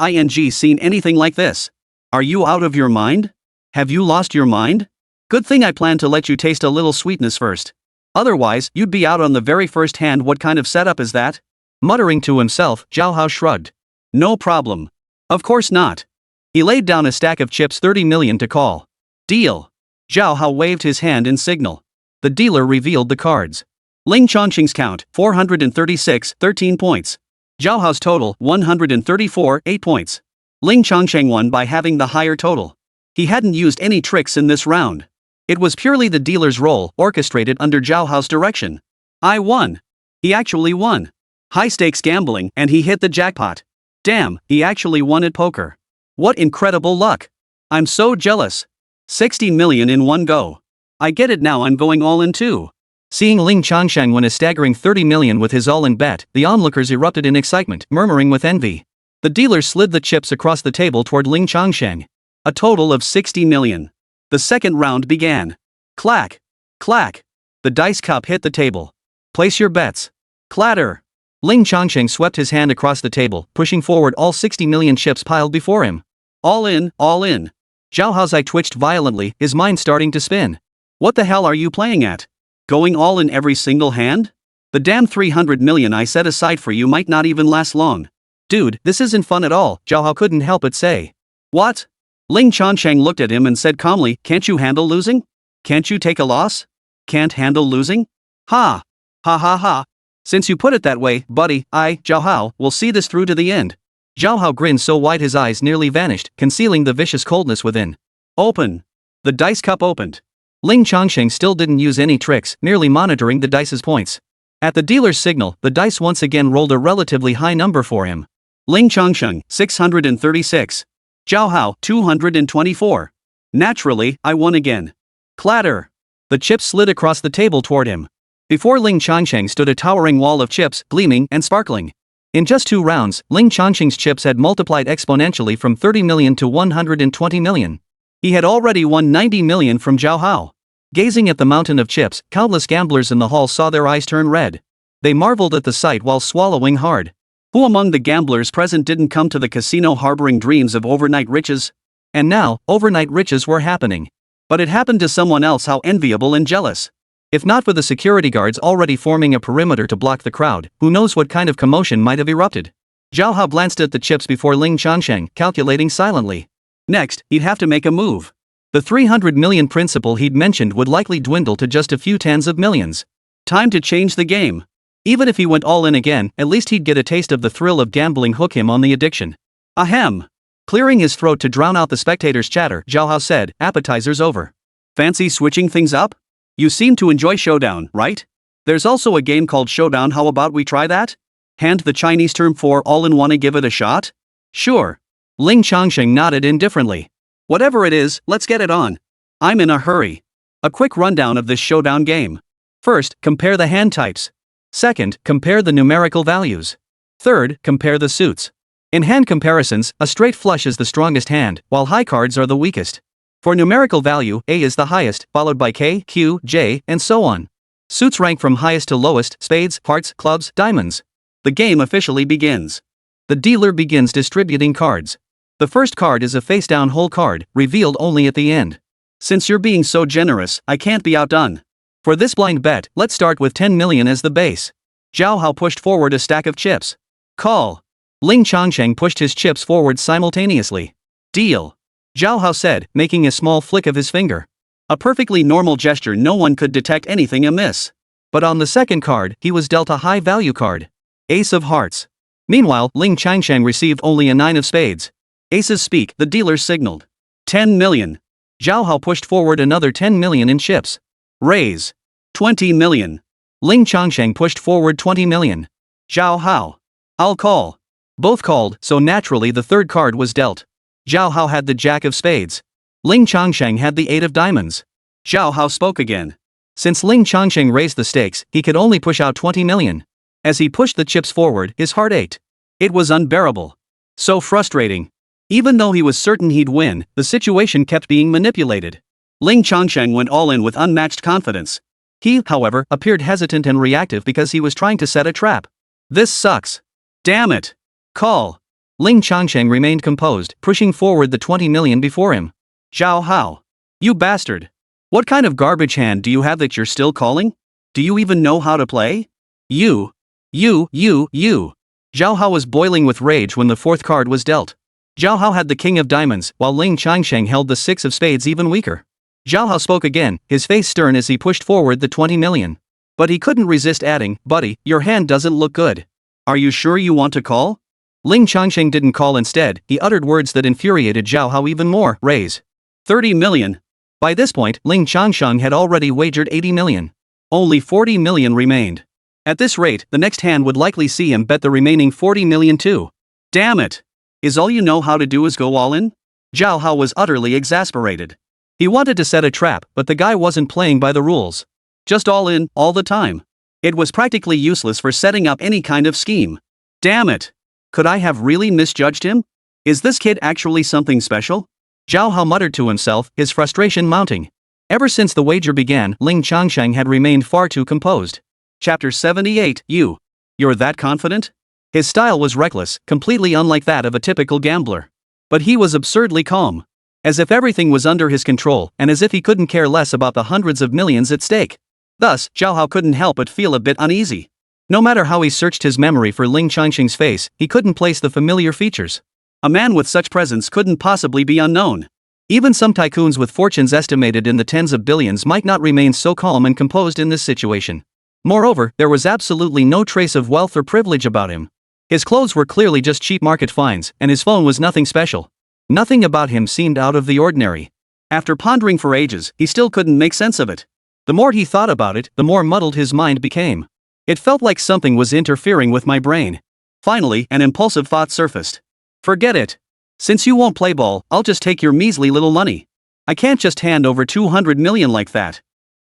seen anything like this. Are you out of your mind? Have you lost your mind? Good thing I planned to let you taste a little sweetness first. Otherwise, you'd be out on the very first hand. What kind of setup is that? Muttering to himself, Zhao Hao shrugged. No problem. Of course not. He laid down a stack of chips. 30 million to call. Deal. Zhao Hao waved his hand in signal. The dealer revealed the cards. Ling Changsheng's count, 436, 13 points. Zhao Hao's total, 134, 8 points. Ling Changsheng won by having the higher total. He hadn't used any tricks in this round. It was purely the dealer's role, orchestrated under Zhao Hao's direction. I won. He actually won. High-stakes gambling, and he hit the jackpot. Damn, he actually won at poker. What incredible luck. I'm so jealous. 60 million in one go. I get it now, I'm going all in too. Seeing Ling Changsheng win a staggering 30 million with his all-in bet, the onlookers erupted in excitement, murmuring with envy. The dealer slid the chips across the table toward Ling Changsheng. A total of 60 million. The second round began. Clack. Clack. The dice cup hit the table. Place your bets. Clatter. Ling Changsheng swept his hand across the table, pushing forward all 60 million chips piled before him. All in, all in. Zhao Hao's eye twitched violently, his mind starting to spin. What the hell are you playing at? Going all in every single hand? The damn 300 million I set aside for you might not even last long. Dude, this isn't fun at all, Zhao Hao couldn't help but say. What? Ling Changsheng looked at him and said calmly, can't you handle losing? Can't you take a loss? Can't handle losing? Ha! Ha ha ha! Since you put it that way, buddy, I, Zhao Hao, will see this through to the end. Zhao Hao grinned so wide his eyes nearly vanished, concealing the vicious coldness within. Open. The dice cup opened. Ling Changsheng still didn't use any tricks, merely monitoring the dice's points. At the dealer's signal, the dice once again rolled a relatively high number for him. Ling Changsheng, 636. Zhao Hao, 224. Naturally, I won again. Clatter. The chips slid across the table toward him. Before Ling Changsheng stood a towering wall of chips, gleaming and sparkling. In just 2 rounds, Ling Changsheng's chips had multiplied exponentially from 30 million to 120 million. He had already won 90 million from Zhao Hao. Gazing at the mountain of chips, countless gamblers in the hall saw their eyes turn red. They marveled at the sight while swallowing hard. Who among the gamblers present didn't come to the casino harboring dreams of overnight riches? And now, overnight riches were happening. But it happened to someone else. How enviable and jealous. If not for the security guards already forming a perimeter to block the crowd, who knows what kind of commotion might have erupted. Zhao Hao glanced at the chips before Ling Changsheng, calculating silently. Next, he'd have to make a move. The 300 million principal he'd mentioned would likely dwindle to just a few tens of millions. Time to change the game. Even if he went all in again, at least he'd get a taste of the thrill of gambling. Hook him on the addiction. Ahem. Clearing his throat to drown out the spectators' chatter, Zhao Hao said, appetizers over. Fancy switching things up? You seem to enjoy Showdown, right? There's also a game called Showdown. How about we try that? Hand the Chinese term for all in. Wanna give it a shot? Sure. Ling Changsheng nodded indifferently. Whatever it is, let's get it on. I'm in a hurry. A quick rundown of this Showdown game. First, compare the hand types. Second, compare the numerical values. Third, compare the suits. In hand comparisons, a straight flush is the strongest hand, while high cards are the weakest. For numerical value, A is the highest, followed by K, Q, J, and so on. Suits rank from highest to lowest: spades, hearts, clubs, diamonds. The game officially begins. The dealer begins distributing cards. The first card is a face-down hole card, revealed only at the end. Since you're being so generous, I can't be outdone. For this blind bet, let's start with 10 million as the base. Zhao Hao pushed forward a stack of chips. Call. Ling Changsheng pushed his chips forward simultaneously. Deal. Zhao Hao said, making a small flick of his finger. A perfectly normal gesture. No one could detect anything amiss. But on the second card, he was dealt a high-value card. Ace of Hearts. Meanwhile, Ling Changsheng received only a 9 of spades. Aces speak, the dealer signaled. 10 million. Zhao Hao pushed forward another 10 million in chips. Raise. 20 million. Ling Changsheng pushed forward 20 million. Zhao Hao. I'll call. Both called, so naturally the third card was dealt. Zhao Hao had the Jack of Spades. Ling Changsheng had the 8 of Diamonds. Zhao Hao spoke again. Since Ling Changsheng raised the stakes, he could only push out 20 million. As he pushed the chips forward, his heart ached. It was unbearable. So frustrating. Even though he was certain he'd win, the situation kept being manipulated. Ling Changsheng went all in with unmatched confidence. He, however, appeared hesitant and reactive because he was trying to set a trap. This sucks. Damn it. Call. Ling Changsheng remained composed, pushing forward the 20 million before him. Zhao Hao. You bastard. What kind of garbage hand do you have that you're still calling? Do you even know how to play? You. Zhao Hao was boiling with rage when the fourth card was dealt. Zhao Hao had the king of diamonds, while Ling Changsheng held the six of spades even weaker. Zhao Hao spoke again, his face stern as he pushed forward the 20 million. But he couldn't resist adding, buddy, your hand doesn't look good. Are you sure you want to call? Ling Changsheng didn't call instead, he uttered words that infuriated Zhao Hao even more, raise. 30 million. By this point, Ling Changsheng had already wagered 80 million. Only 40 million remained. At this rate, the next hand would likely see him bet the remaining 40 million too. Damn it! Is all you know how to do is go all in? Zhao Hao was utterly exasperated. He wanted to set a trap, but the guy wasn't playing by the rules. Just all in, all the time. It was practically useless for setting up any kind of scheme. Damn it! Could I have really misjudged him? Is this kid actually something special? Zhao Hao muttered to himself, his frustration mounting. Ever since the wager began, Ling Changsheng had remained far too composed. Chapter 78. You're that confident? His style was reckless, completely unlike that of a typical gambler. But he was absurdly calm. As if everything was under his control, and as if he couldn't care less about the hundreds of millions at stake. Thus, Zhao Hao couldn't help but feel a bit uneasy. No matter how he searched his memory for Ling Changsheng's face, he couldn't place the familiar features. A man with such presence couldn't possibly be unknown. Even some tycoons with fortunes estimated in the tens of billions might not remain so calm and composed in this situation. Moreover, there was absolutely no trace of wealth or privilege about him. His clothes were clearly just cheap market finds, and his phone was nothing special. Nothing about him seemed out of the ordinary. After pondering for ages, he still couldn't make sense of it. The more he thought about it, the more muddled his mind became. It felt like something was interfering with my brain. Finally, an impulsive thought surfaced. Forget it. Since you won't play ball, I'll just take your measly little money. I can't just hand over 200 million like that.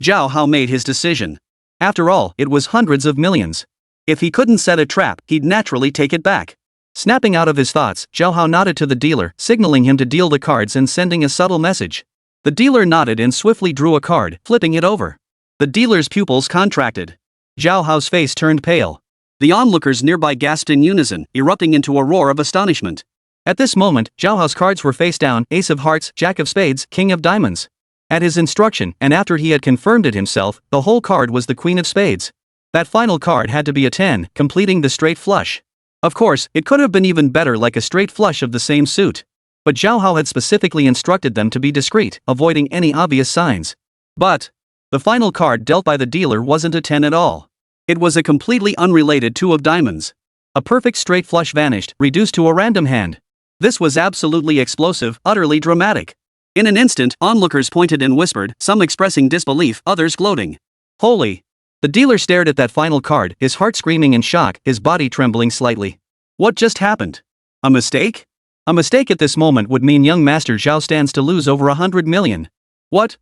Zhao Hao made his decision. After all, it was hundreds of millions. If he couldn't set a trap, he'd naturally take it back. Snapping out of his thoughts, Zhao Hao nodded to the dealer, signaling him to deal the cards and sending a subtle message. The dealer nodded and swiftly drew a card, flipping it over. The dealer's pupils contracted. Zhao Hao's face turned pale. The onlookers nearby gasped in unison, erupting into a roar of astonishment. At this moment, Zhao Hao's cards were face down, Ace of Hearts, Jack of Spades, King of Diamonds. At his instruction, and after he had confirmed it himself, the whole card was the Queen of Spades. That final card had to be a 10, completing the straight flush. Of course, it could have been even better like a straight flush of the same suit. But Zhao Hao had specifically instructed them to be discreet, avoiding any obvious signs. But the final card dealt by the dealer wasn't a 10 at all. It was a completely unrelated 2 of diamonds. A perfect straight flush vanished, reduced to a random hand. This was absolutely explosive, utterly dramatic. In an instant, onlookers pointed and whispered, some expressing disbelief, others gloating. Holy! The dealer stared at that final card, his heart screaming in shock, his body trembling slightly. What just happened? A mistake? A mistake at this moment would mean young Master Zhao stands to lose over 100 million. What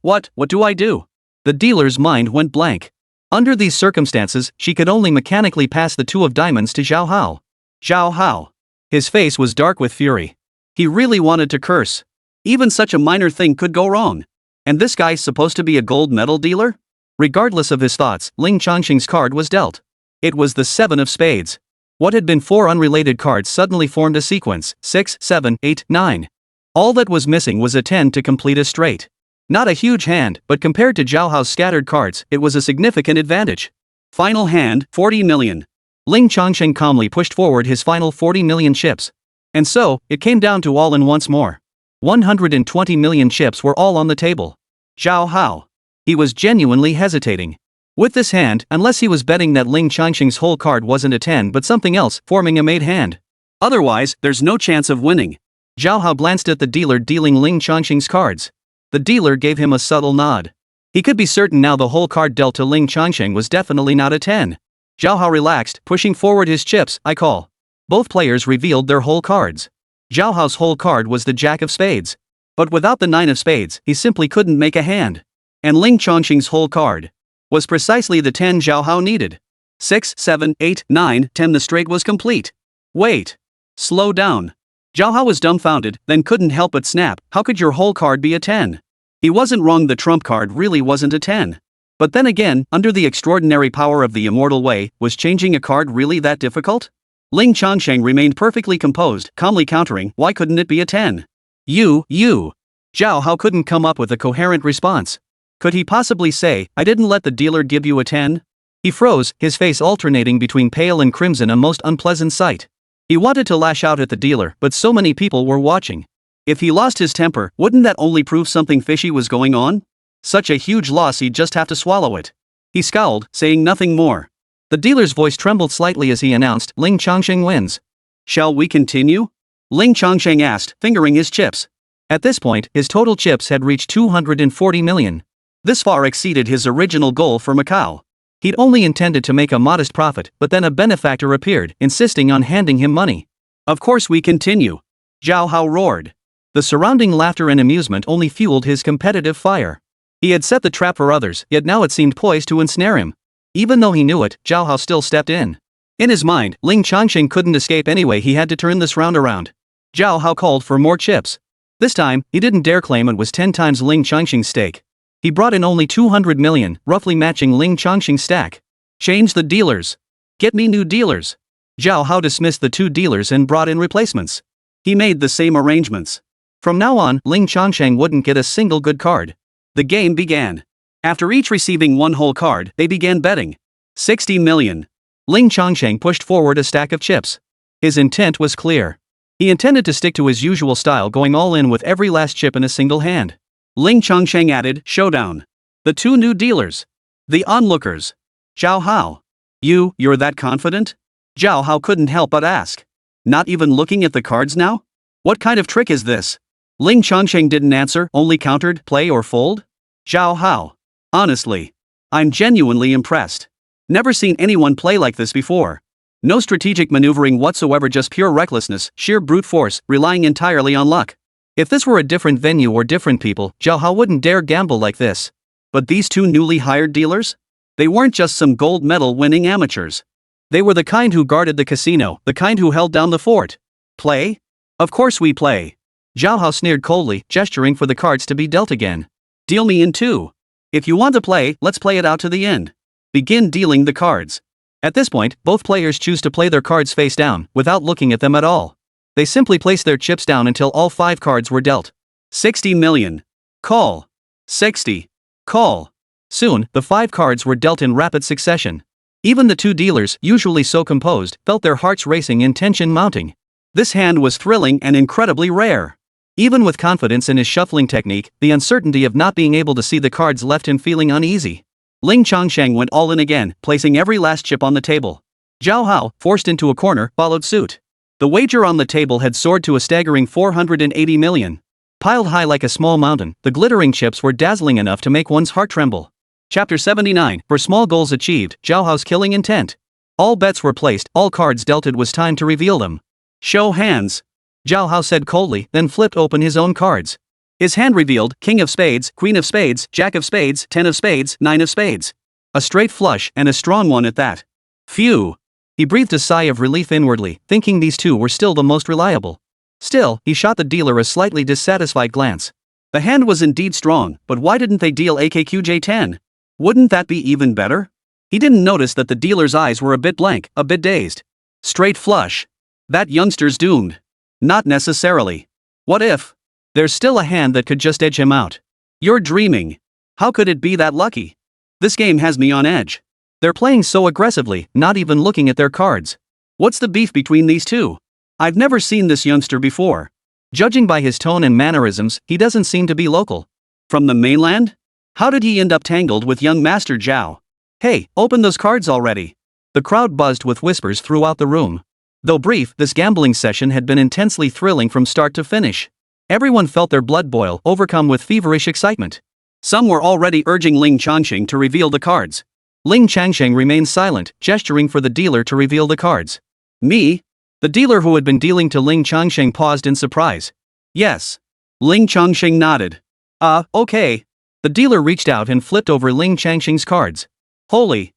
do I do? The dealer's mind went blank. Under these circumstances, she could only mechanically pass the 2 of diamonds to Zhao Hao. Zhao Hao. His face was dark with fury. He really wanted to curse. Even such a minor thing could go wrong. And this guy's supposed to be a gold medal dealer? Regardless of his thoughts, Ling Changsheng's card was dealt. It was the 7 of spades. What had been 4 unrelated cards suddenly formed a sequence, 6, 7, 8, 9. All that was missing was a 10 to complete a straight. Not a huge hand, but compared to Zhao Hao's scattered cards, it was a significant advantage. Final hand, 40 million. Ling Changsheng calmly pushed forward his final 40 million chips. And so, it came down to all in once more. 120 million chips were all on the table. Zhao Hao. He was genuinely hesitating. With this hand, unless he was betting that Ling Changsheng's whole card wasn't a 10 but something else, forming a made hand. Otherwise, there's no chance of winning. Zhao Hao glanced at the dealer dealing Ling Changsheng's cards. The dealer gave him a subtle nod. He could be certain now the whole card dealt to Ling Changsheng was definitely not a 10. Zhao Hao relaxed, pushing forward his chips, I call. Both players revealed their whole cards. Zhao Hao's whole card was the Jack of Spades. But without the 9 of spades, he simply couldn't make a hand. And Ling Changsheng's whole card was precisely the 10 Zhao Hao needed. 6, 7, 8, 9, 10 the straight was complete. Wait. Slow down. Zhao Hao was dumbfounded, then couldn't help but snap, how could your whole card be a 10? He wasn't wrong, the trump card really wasn't a 10. But then again, under the extraordinary power of the immortal way, was changing a card really that difficult? Ling Changsheng remained perfectly composed, calmly countering, why couldn't it be a 10? You. Zhao Hao couldn't come up with a coherent response. Could he possibly say, I didn't let the dealer give you a 10? He froze, his face alternating between pale and crimson, a most unpleasant sight. He wanted to lash out at the dealer, but so many people were watching. If he lost his temper, wouldn't that only prove something fishy was going on? Such a huge loss, he'd just have to swallow it. He scowled, saying nothing more. The dealer's voice trembled slightly as he announced, Ling Changsheng wins. Shall we continue? Ling Changsheng asked, fingering his chips. At this point, his total chips had reached 240 million. This far exceeded his original goal for Macau. He'd only intended to make a modest profit, but then a benefactor appeared, insisting on handing him money. Of course we continue. Zhao Hao roared. The surrounding laughter and amusement only fueled his competitive fire. He had set the trap for others, yet now it seemed poised to ensnare him. Even though he knew it, Zhao Hao still stepped in. In his mind, Ling Changsheng couldn't escape anyway, he had to turn this round around. Zhao Hao called for more chips. This time, he didn't dare claim it was 10 times Ling Changsheng's stake. He brought in only 200 million, roughly matching Ling Changsheng's stack. Change the dealers. Get me new dealers. Zhao Hao dismissed the 2 dealers and brought in replacements. He made the same arrangements. From now on, Ling Changsheng wouldn't get a single good card. The game began. After each receiving 1 whole card, they began betting. 60 million. Ling Changsheng pushed forward a stack of chips. His intent was clear. He intended to stick to his usual style, going all in with every last chip in a single hand. Ling Changsheng added, showdown. The 2 new dealers. The onlookers. Zhao Hao. You're that confident? Zhao Hao couldn't help but ask. Not even looking at the cards now? What kind of trick is this? Ling Changsheng didn't answer, only countered, play or fold? Zhao Hao. Honestly. I'm genuinely impressed. Never seen anyone play like this before. No strategic maneuvering whatsoever, just pure recklessness, sheer brute force, relying entirely on luck. If this were a different venue or different people, Zhao Hao wouldn't dare gamble like this. But these 2 newly hired dealers? They weren't just some gold medal winning amateurs. They were the kind who guarded the casino, the kind who held down the fort. Play? Of course we play. Zhao Hao sneered coldly, gesturing for the cards to be dealt again. Deal me in 2. If you want to play, let's play it out to the end. Begin dealing the cards. At this point, both players choose to play their cards face down, without looking at them at all. They simply placed their chips down until all 5 cards were dealt. 60 million. Call. 60. Call. Soon, the 5 cards were dealt in rapid succession. Even the 2 dealers, usually so composed, felt their hearts racing and tension mounting. This hand was thrilling and incredibly rare. Even with confidence in his shuffling technique, the uncertainty of not being able to see the cards left him feeling uneasy. Ling Changsheng went all in again, placing every last chip on the table. Zhao Hao, forced into a corner, followed suit. The wager on the table had soared to a staggering 480 million. Piled high like a small mountain, the glittering chips were dazzling enough to make one's heart tremble. Chapter 79, for small goals achieved, Zhao Hao's killing intent. All bets were placed, all cards dealt, it was time to reveal them. Show hands. Zhao Hao said coldly, then flipped open his own cards. His hand revealed, King of Spades, Queen of Spades, Jack of Spades, 10 of Spades, 9 of Spades. A straight flush, and a strong one at that. Phew. He breathed a sigh of relief inwardly, thinking these 2 were still the most reliable. Still, he shot the dealer a slightly dissatisfied glance. The hand was indeed strong, but why didn't they deal AKQJ10? Wouldn't that be even better? He didn't notice that the dealer's eyes were a bit blank, a bit dazed. Straight flush. That youngster's doomed. Not necessarily. What if? There's still a hand that could just edge him out. You're dreaming. How could it be that lucky? This game has me on edge. They're playing so aggressively, not even looking at their cards. What's the beef between these 2? I've never seen this youngster before. Judging by his tone and mannerisms, he doesn't seem to be local. From the mainland? How did he end up tangled with young Master Zhao? Hey, open those cards already. The crowd buzzed with whispers throughout the room. Though brief, this gambling session had been intensely thrilling from start to finish. Everyone felt their blood boil, overcome with feverish excitement. Some were already urging Ling Changsheng to reveal the cards. Ling Changsheng remained silent, gesturing for the dealer to reveal the cards. Me? The dealer who had been dealing to Ling Changsheng paused in surprise. Yes. Ling Changsheng nodded. Okay. The dealer reached out and flipped over Ling Changsheng's cards. Holy.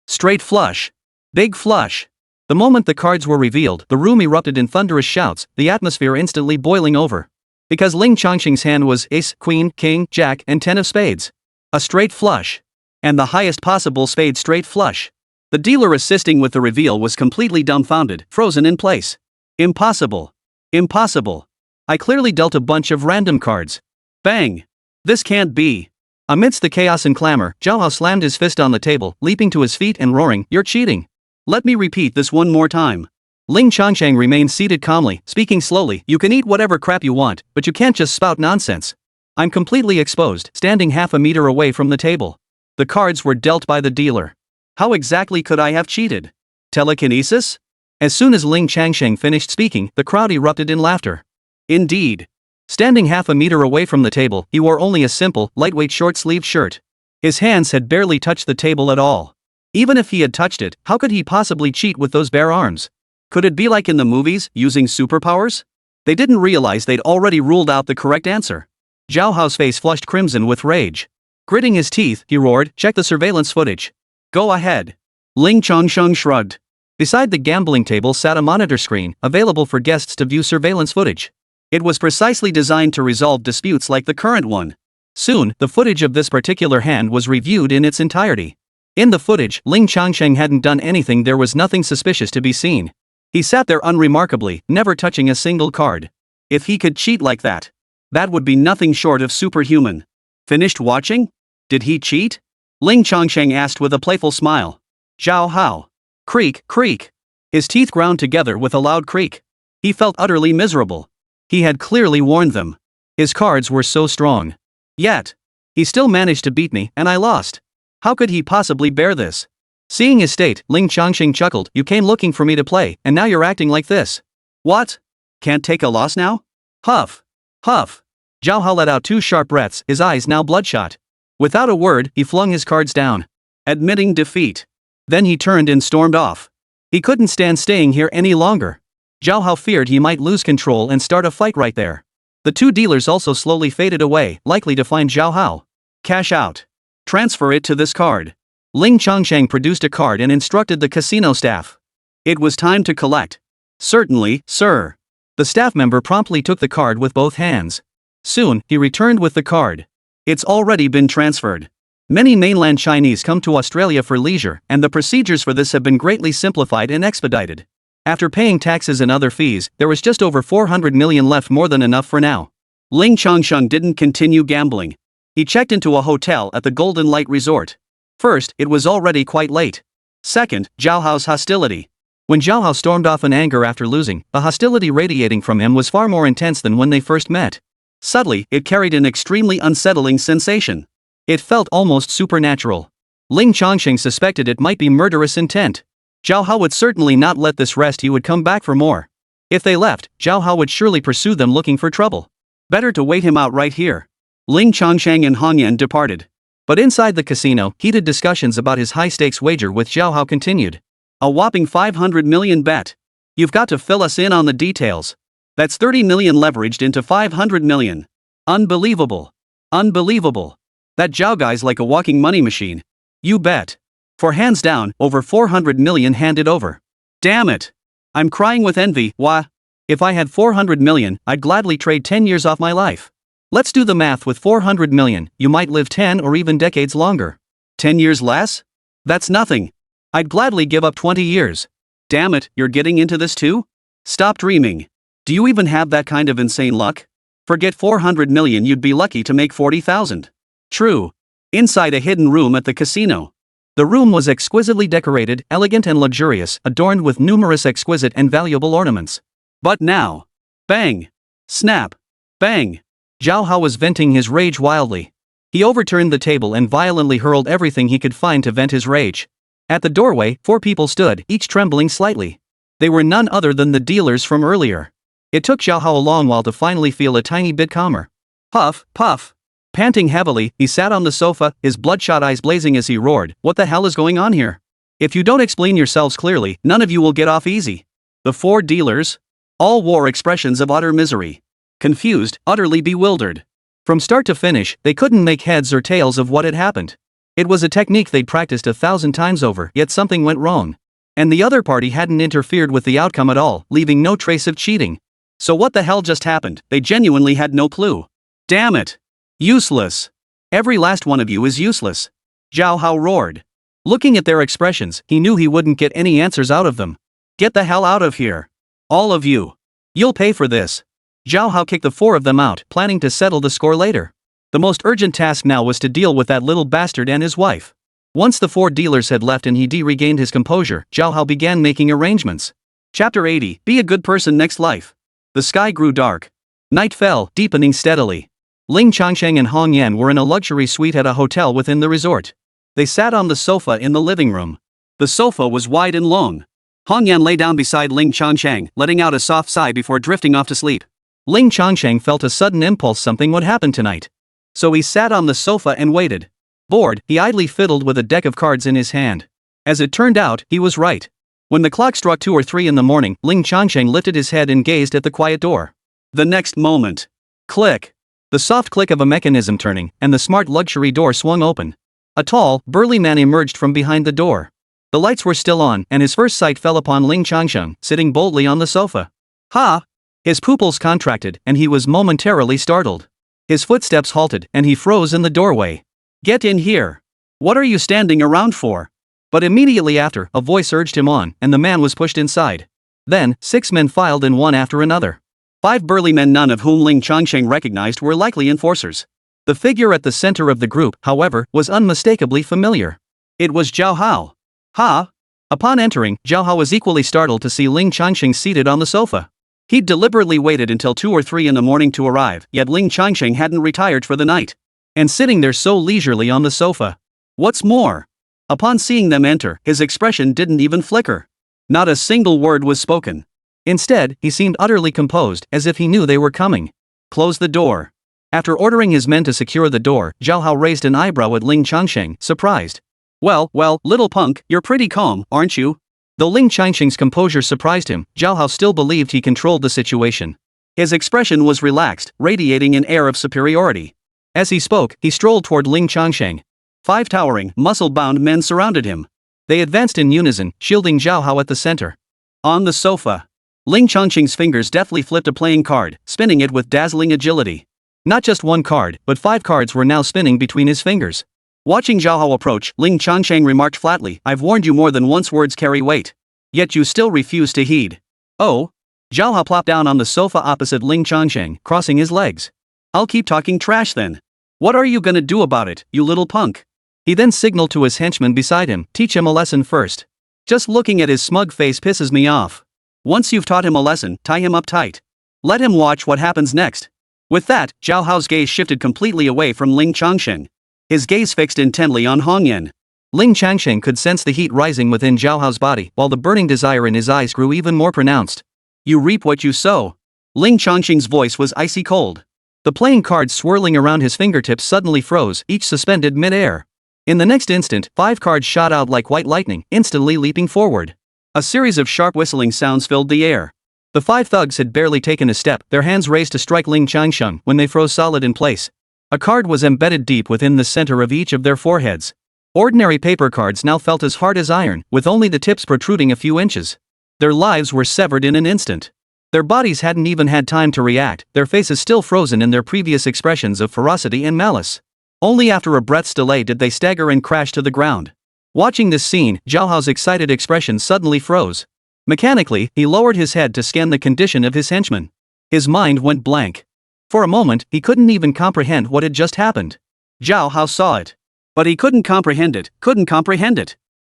Straight flush. Big flush. The moment the cards were revealed, the room erupted in thunderous shouts, the atmosphere instantly boiling over. Because Ling Changsheng's hand was Ace, Queen, King, Jack, and 10 of Spades. A straight flush. And the highest possible spade straight flush. The dealer assisting with the reveal was completely dumbfounded, frozen in place. Impossible. Impossible. I clearly dealt a bunch of random cards. Bang. This can't be. Amidst the chaos and clamor, Zhao Hao slammed his fist on the table, leaping to his feet and roaring, "You're cheating! Let me repeat this one more time." Ling Changsheng remained seated calmly, speaking slowly, "You can eat whatever crap you want, but you can't just spout nonsense. I'm completely exposed, standing half a meter away from the table. The cards were dealt by the dealer. How exactly could I have cheated? Telekinesis?" As soon as Ling Changsheng finished speaking, the crowd erupted in laughter. Indeed. Standing half a meter away from the table, he wore only a simple, lightweight short-sleeved shirt. His hands had barely touched the table at all. Even if he had touched it, how could he possibly cheat with those bare arms? Could it be like in the movies, using superpowers? They didn't realize they'd already ruled out the correct answer. Zhao Hao's face flushed crimson with rage. Gritting his teeth, he roared, "Check the surveillance footage." "Go ahead." Ling Changsheng shrugged. Beside the gambling table sat a monitor screen, available for guests to view surveillance footage. It was precisely designed to resolve disputes like the current one. Soon, the footage of this particular hand was reviewed in its entirety. In the footage, Ling Changsheng hadn't done anything. There was nothing suspicious to be seen. He sat there unremarkably, never touching a single card. If he could cheat like that, that would be nothing short of superhuman. Finished watching? Did he cheat? Ling Changsheng asked with a playful smile. Zhao Hao. Creak, creak. His teeth ground together with a loud creak. He felt utterly miserable. He had clearly warned them. His cards were so strong. Yet, he still managed to beat me, and I lost. How could he possibly bear this? Seeing his state, Ling Changsheng chuckled, "You came looking for me to play, and now you're acting like this. What? Can't take a loss now?" Huff. Huff. Zhao Hao let out 2 sharp breaths, his eyes now bloodshot. Without a word, he flung his cards down, admitting defeat. Then he turned and stormed off. He couldn't stand staying here any longer. Zhao Hao feared he might lose control and start a fight right there. The 2 dealers also slowly faded away, likely to find Zhao Hao. Cash out. Transfer it to this card. Ling Changsheng produced a card and instructed the casino staff. It was time to collect. Certainly, sir. The staff member promptly took the card with both hands. Soon, he returned with the card. It's already been transferred. Many mainland Chinese come to Australia for leisure, and the procedures for this have been greatly simplified and expedited. After paying taxes and other fees, there was just over 400 million left, more than enough for now. Ling Changsheng didn't continue gambling. He checked into a hotel at the Golden Light Resort. First, it was already quite late. Second, Zhao Hao's hostility. When Zhao Hao stormed off in anger after losing, the hostility radiating from him was far more intense than when they first met. Subtly, it carried an extremely unsettling sensation. It felt almost supernatural. Ling Changsheng suspected it might be murderous intent. Zhao Hao would certainly not let this rest. He would come back for more. If they left, Zhao Hao would surely pursue them looking for trouble. Better to wait him out right here. Ling Changsheng and Han Yan departed. But inside the casino, heated discussions about his high-stakes wager with Zhao Hao continued. A whopping 500 million bet. You've got to fill us in on the details. That's 30 million leveraged into 500 million. Unbelievable. Unbelievable. That Zhao guy's like a walking money machine. You bet. For hands down, over 400 million handed over. Damn it. I'm crying with envy. Why? If I had 400 million, I'd gladly trade 10 years off my life. Let's do the math. With 400 million, you might live 10 or even decades longer. 10 years less? That's nothing. I'd gladly give up 20 years. Damn it, you're getting into this too? Stop dreaming. Do you even have that kind of insane luck? Forget 400 million, you'd be lucky to make 40,000. True. Inside a hidden room at the casino. The room was exquisitely decorated, elegant and luxurious, adorned with numerous exquisite and valuable ornaments. But now. Bang. Snap. Bang. Zhao Hao was venting his rage wildly. He overturned the table and violently hurled everything he could find to vent his rage. At the doorway, 4 people stood, each trembling slightly. They were none other than the dealers from earlier. It took Zhao Hao a long while to finally feel a tiny bit calmer. Puff, puff. Panting heavily, he sat on the sofa, his bloodshot eyes blazing as he roared, "What the hell is going on here? If you don't explain yourselves clearly, none of you will get off easy." The 4 dealers all wore expressions of utter misery. Confused, utterly bewildered. From start to finish, they couldn't make heads or tails of what had happened. It was a technique they'd practiced 1,000 times over, yet something went wrong. And the other party hadn't interfered with the outcome at all, leaving no trace of cheating. So what the hell just happened? They genuinely had no clue. Damn it! Useless. Every last one of you is useless. Zhao Hao roared. Looking at their expressions, he knew he wouldn't get any answers out of them. Get the hell out of here. All of you. You'll pay for this. Zhao Hao kicked the four of them out, planning to settle the score later. The most urgent task now was to deal with that little bastard and his wife. Once the four dealers had left and he regained his composure, Zhao Hao began making arrangements. Chapter 80, Be a Good Person Next Life. The sky grew dark. Night fell, deepening steadily. Ling Changsheng and Hong Yan were in a luxury suite at a hotel within the resort. They sat on the sofa in the living room. The sofa was wide and long. Hong Yan lay down beside Ling Changsheng, letting out a soft sigh before drifting off to sleep. Ling Changsheng felt a sudden impulse something would happen tonight. So he sat on the sofa and waited. Bored, he idly fiddled with a deck of cards in his hand. As it turned out, he was right. When the clock struck 2 or 3 in the morning, Ling Changsheng lifted his head and gazed at the quiet door. The next moment. Click. The soft click of a mechanism turning, and the smart luxury door swung open. A tall, burly man emerged from behind the door. The lights were still on, and his first sight fell upon Ling Changsheng, sitting boldly on the sofa. Ha! His pupils contracted, and he was momentarily startled. His footsteps halted, and he froze in the doorway. Get in here. What are you standing around for? But immediately after, a voice urged him on, and the man was pushed inside. Then, 6 men filed in one after another. 5 burly men, none of whom Ling Changsheng recognized were likely enforcers. The figure at the center of the group, however, was unmistakably familiar. It was Zhao Hao. Ha! Upon entering, Zhao Hao was equally startled to see Ling Changsheng seated on the sofa. He'd deliberately waited until 2 or 3 in the morning to arrive, yet Ling Changsheng hadn't retired for the night. And sitting there so leisurely on the sofa. What's more? Upon seeing them enter, his expression didn't even flicker. Not a single word was spoken. Instead, he seemed utterly composed, as if he knew they were coming. Close the door. After ordering his men to secure the door, Zhao Hao raised an eyebrow at Ling Changsheng, surprised. Well, little punk, you're pretty calm, aren't you? Though Ling Changsheng's composure surprised him, Zhao Hao still believed he controlled the situation. His expression was relaxed, radiating an air of superiority. As he spoke, he strolled toward Ling Changsheng. 5 towering, muscle-bound men surrounded him. They advanced in unison, shielding Zhao Hao at the center. On the sofa, Ling Changsheng's fingers deftly flipped a playing card, spinning it with dazzling agility. Not just one card, but 5 cards were now spinning between his fingers. Watching Zhao Hao approach, Ling Changsheng remarked flatly, I've warned you more than once, words carry weight. Yet you still refuse to heed. Oh? Zhao Hao plopped down on the sofa opposite Ling Changsheng, crossing his legs. I'll keep talking trash then. What are you gonna do about it, you little punk? He then signaled to his henchman beside him, teach him a lesson first. Just looking at his smug face pisses me off. Once you've taught him a lesson, tie him up tight. Let him watch what happens next. With that, Zhao Hao's gaze shifted completely away from Ling Changsheng. His gaze fixed intently on Hong Yan. Ling Changsheng could sense the heat rising within Zhao Hao's body, while the burning desire in his eyes grew even more pronounced. You reap what you sow. Ling Changsheng's voice was icy cold. The playing cards swirling around his fingertips suddenly froze, each suspended mid-air. In the next instant, 5 cards shot out like white lightning, instantly leaping forward. A series of sharp whistling sounds filled the air. The 5 thugs had barely taken a step, their hands raised to strike Ling Changsheng, when they froze solid in place. A card was embedded deep within the center of each of their foreheads. Ordinary paper cards now felt as hard as iron, with only the tips protruding a few inches. Their lives were severed in an instant. Their bodies hadn't even had time to react, their faces still frozen in their previous expressions of ferocity and malice. Only after a breath's delay did they stagger and crash to the ground. Watching this scene, Zhao Hao's excited expression suddenly froze. Mechanically, he lowered his head to scan the condition of his henchmen. His mind went blank. For a moment, he couldn't even comprehend what had just happened. Zhao Hao saw it. But he couldn't comprehend it.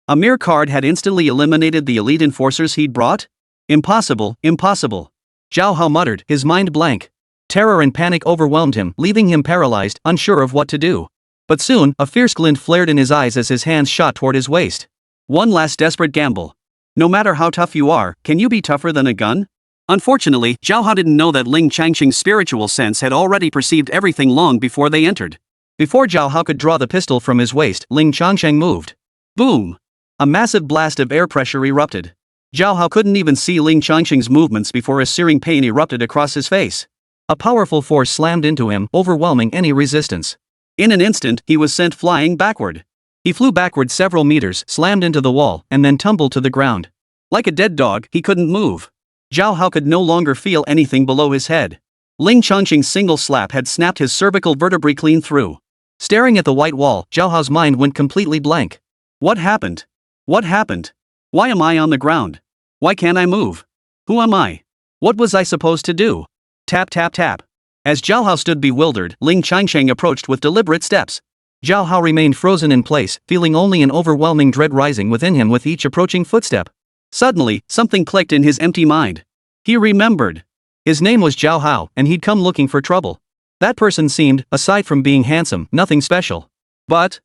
A mere card had instantly eliminated the elite enforcers he'd brought? Impossible. Zhao Hao muttered, his mind blank. Terror and panic overwhelmed him, leaving him paralyzed, unsure of what to do. But soon, a fierce glint flared in his eyes as his hands shot toward his waist. One last desperate gamble. No matter how tough you are, can you be tougher than a gun? Unfortunately, Zhao Hao didn't know that Ling Changsheng's spiritual sense had already perceived everything long before they entered. Before Zhao Hao could draw the pistol from his waist, Ling Changsheng moved. Boom! A massive blast of air pressure erupted. Zhao Hao couldn't even see Ling Changsheng's movements before a searing pain erupted across his face. A powerful force slammed into him, overwhelming any resistance. In an instant, he was sent flying backward. He flew backward several meters, slammed into the wall, and then tumbled to the ground. Like a dead dog, he couldn't move. Zhao Hao could no longer feel anything below his head. Ling Changsheng's single slap had snapped his cervical vertebrae clean through. Staring at the white wall, Zhao Hao's mind went completely blank. What happened? What happened? Why am I on the ground? Why can't I move? Who am I? What was I supposed to do? Tap tap tap. As Zhao Hao stood bewildered, Ling Changsheng approached with deliberate steps. Zhao Hao remained frozen in place, feeling only an overwhelming dread rising within him with each approaching footstep. Suddenly, something clicked in his empty mind. He remembered. His name was Zhao Hao, and he'd come looking for trouble. That person seemed, aside from being handsome, nothing special. But,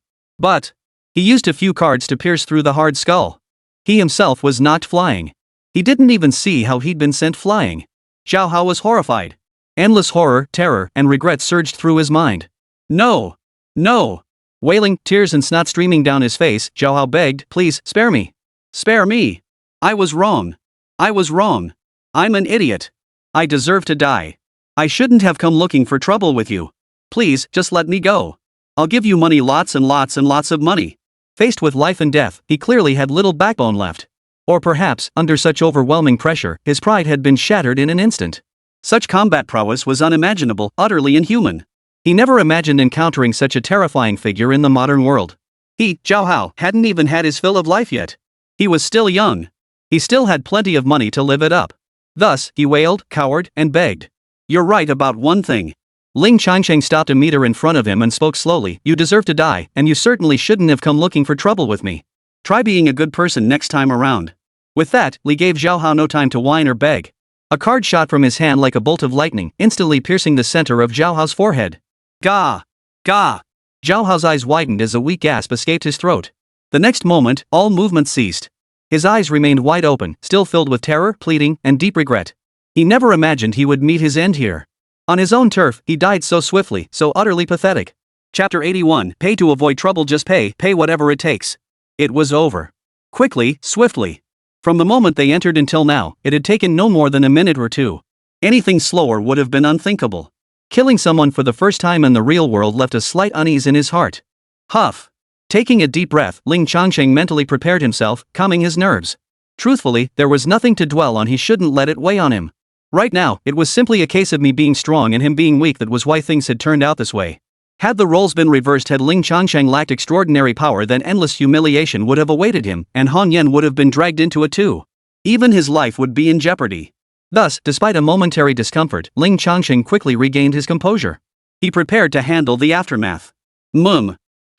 he used a few cards to pierce through the hard skull. He himself was knocked flying. He didn't even see how he'd been sent flying. Zhao Hao was horrified. Endless horror, terror, and regret surged through his mind. No! No! Wailing, tears and snot streaming down his face, Zhao Hao begged, "Please, spare me. Spare me. I was wrong. I was wrong. I'm an idiot. I deserve to die. I shouldn't have come looking for trouble with you. Please, just let me go. I'll give you money, lots and lots and lots of money." Faced with life and death, he clearly had little backbone left. Or perhaps, under such overwhelming pressure, his pride had been shattered in an instant. Such combat prowess was unimaginable, utterly inhuman. He never imagined encountering such a terrifying figure in the modern world. He, Zhao Hao, hadn't even had his fill of life yet. He was still young. He still had plenty of money to live it up. Thus, he wailed, cowered, and begged. "You're right about one thing." Ling Changsheng stopped a meter in front of him and spoke slowly. "You deserve to die, and you certainly shouldn't have come looking for trouble with me. Try being a good person next time around." With that, Li gave Zhao Hao no time to whine or beg. A card shot from his hand like a bolt of lightning, instantly piercing the center of Zhao Hao's forehead. Gah! Gah! Zhao Hao's eyes widened as a weak gasp escaped his throat. The next moment, all movement ceased. His eyes remained wide open, still filled with terror, pleading, and deep regret. He never imagined he would meet his end here. On his own turf, he died so swiftly, so utterly pathetic. Chapter 81, Pay to avoid trouble, just pay whatever it takes. It was over. Quickly, swiftly. From the moment they entered until now, it had taken no more than a minute or two. Anything slower would have been unthinkable. Killing someone for the first time in the real world left a slight unease in his heart. Huff. Taking a deep breath, Ling Changsheng mentally prepared himself, calming his nerves. Truthfully, there was nothing to dwell on. He shouldn't let it weigh on him. Right now, it was simply a case of me being strong and him being weak. That was why things had turned out this way. Had the roles been reversed, had Ling Changsheng lacked extraordinary power, then endless humiliation would have awaited him, and Han Yan would have been dragged into it too. Even his life would be in jeopardy. Thus, despite a momentary discomfort, Ling Changsheng quickly regained his composure. He prepared to handle the aftermath.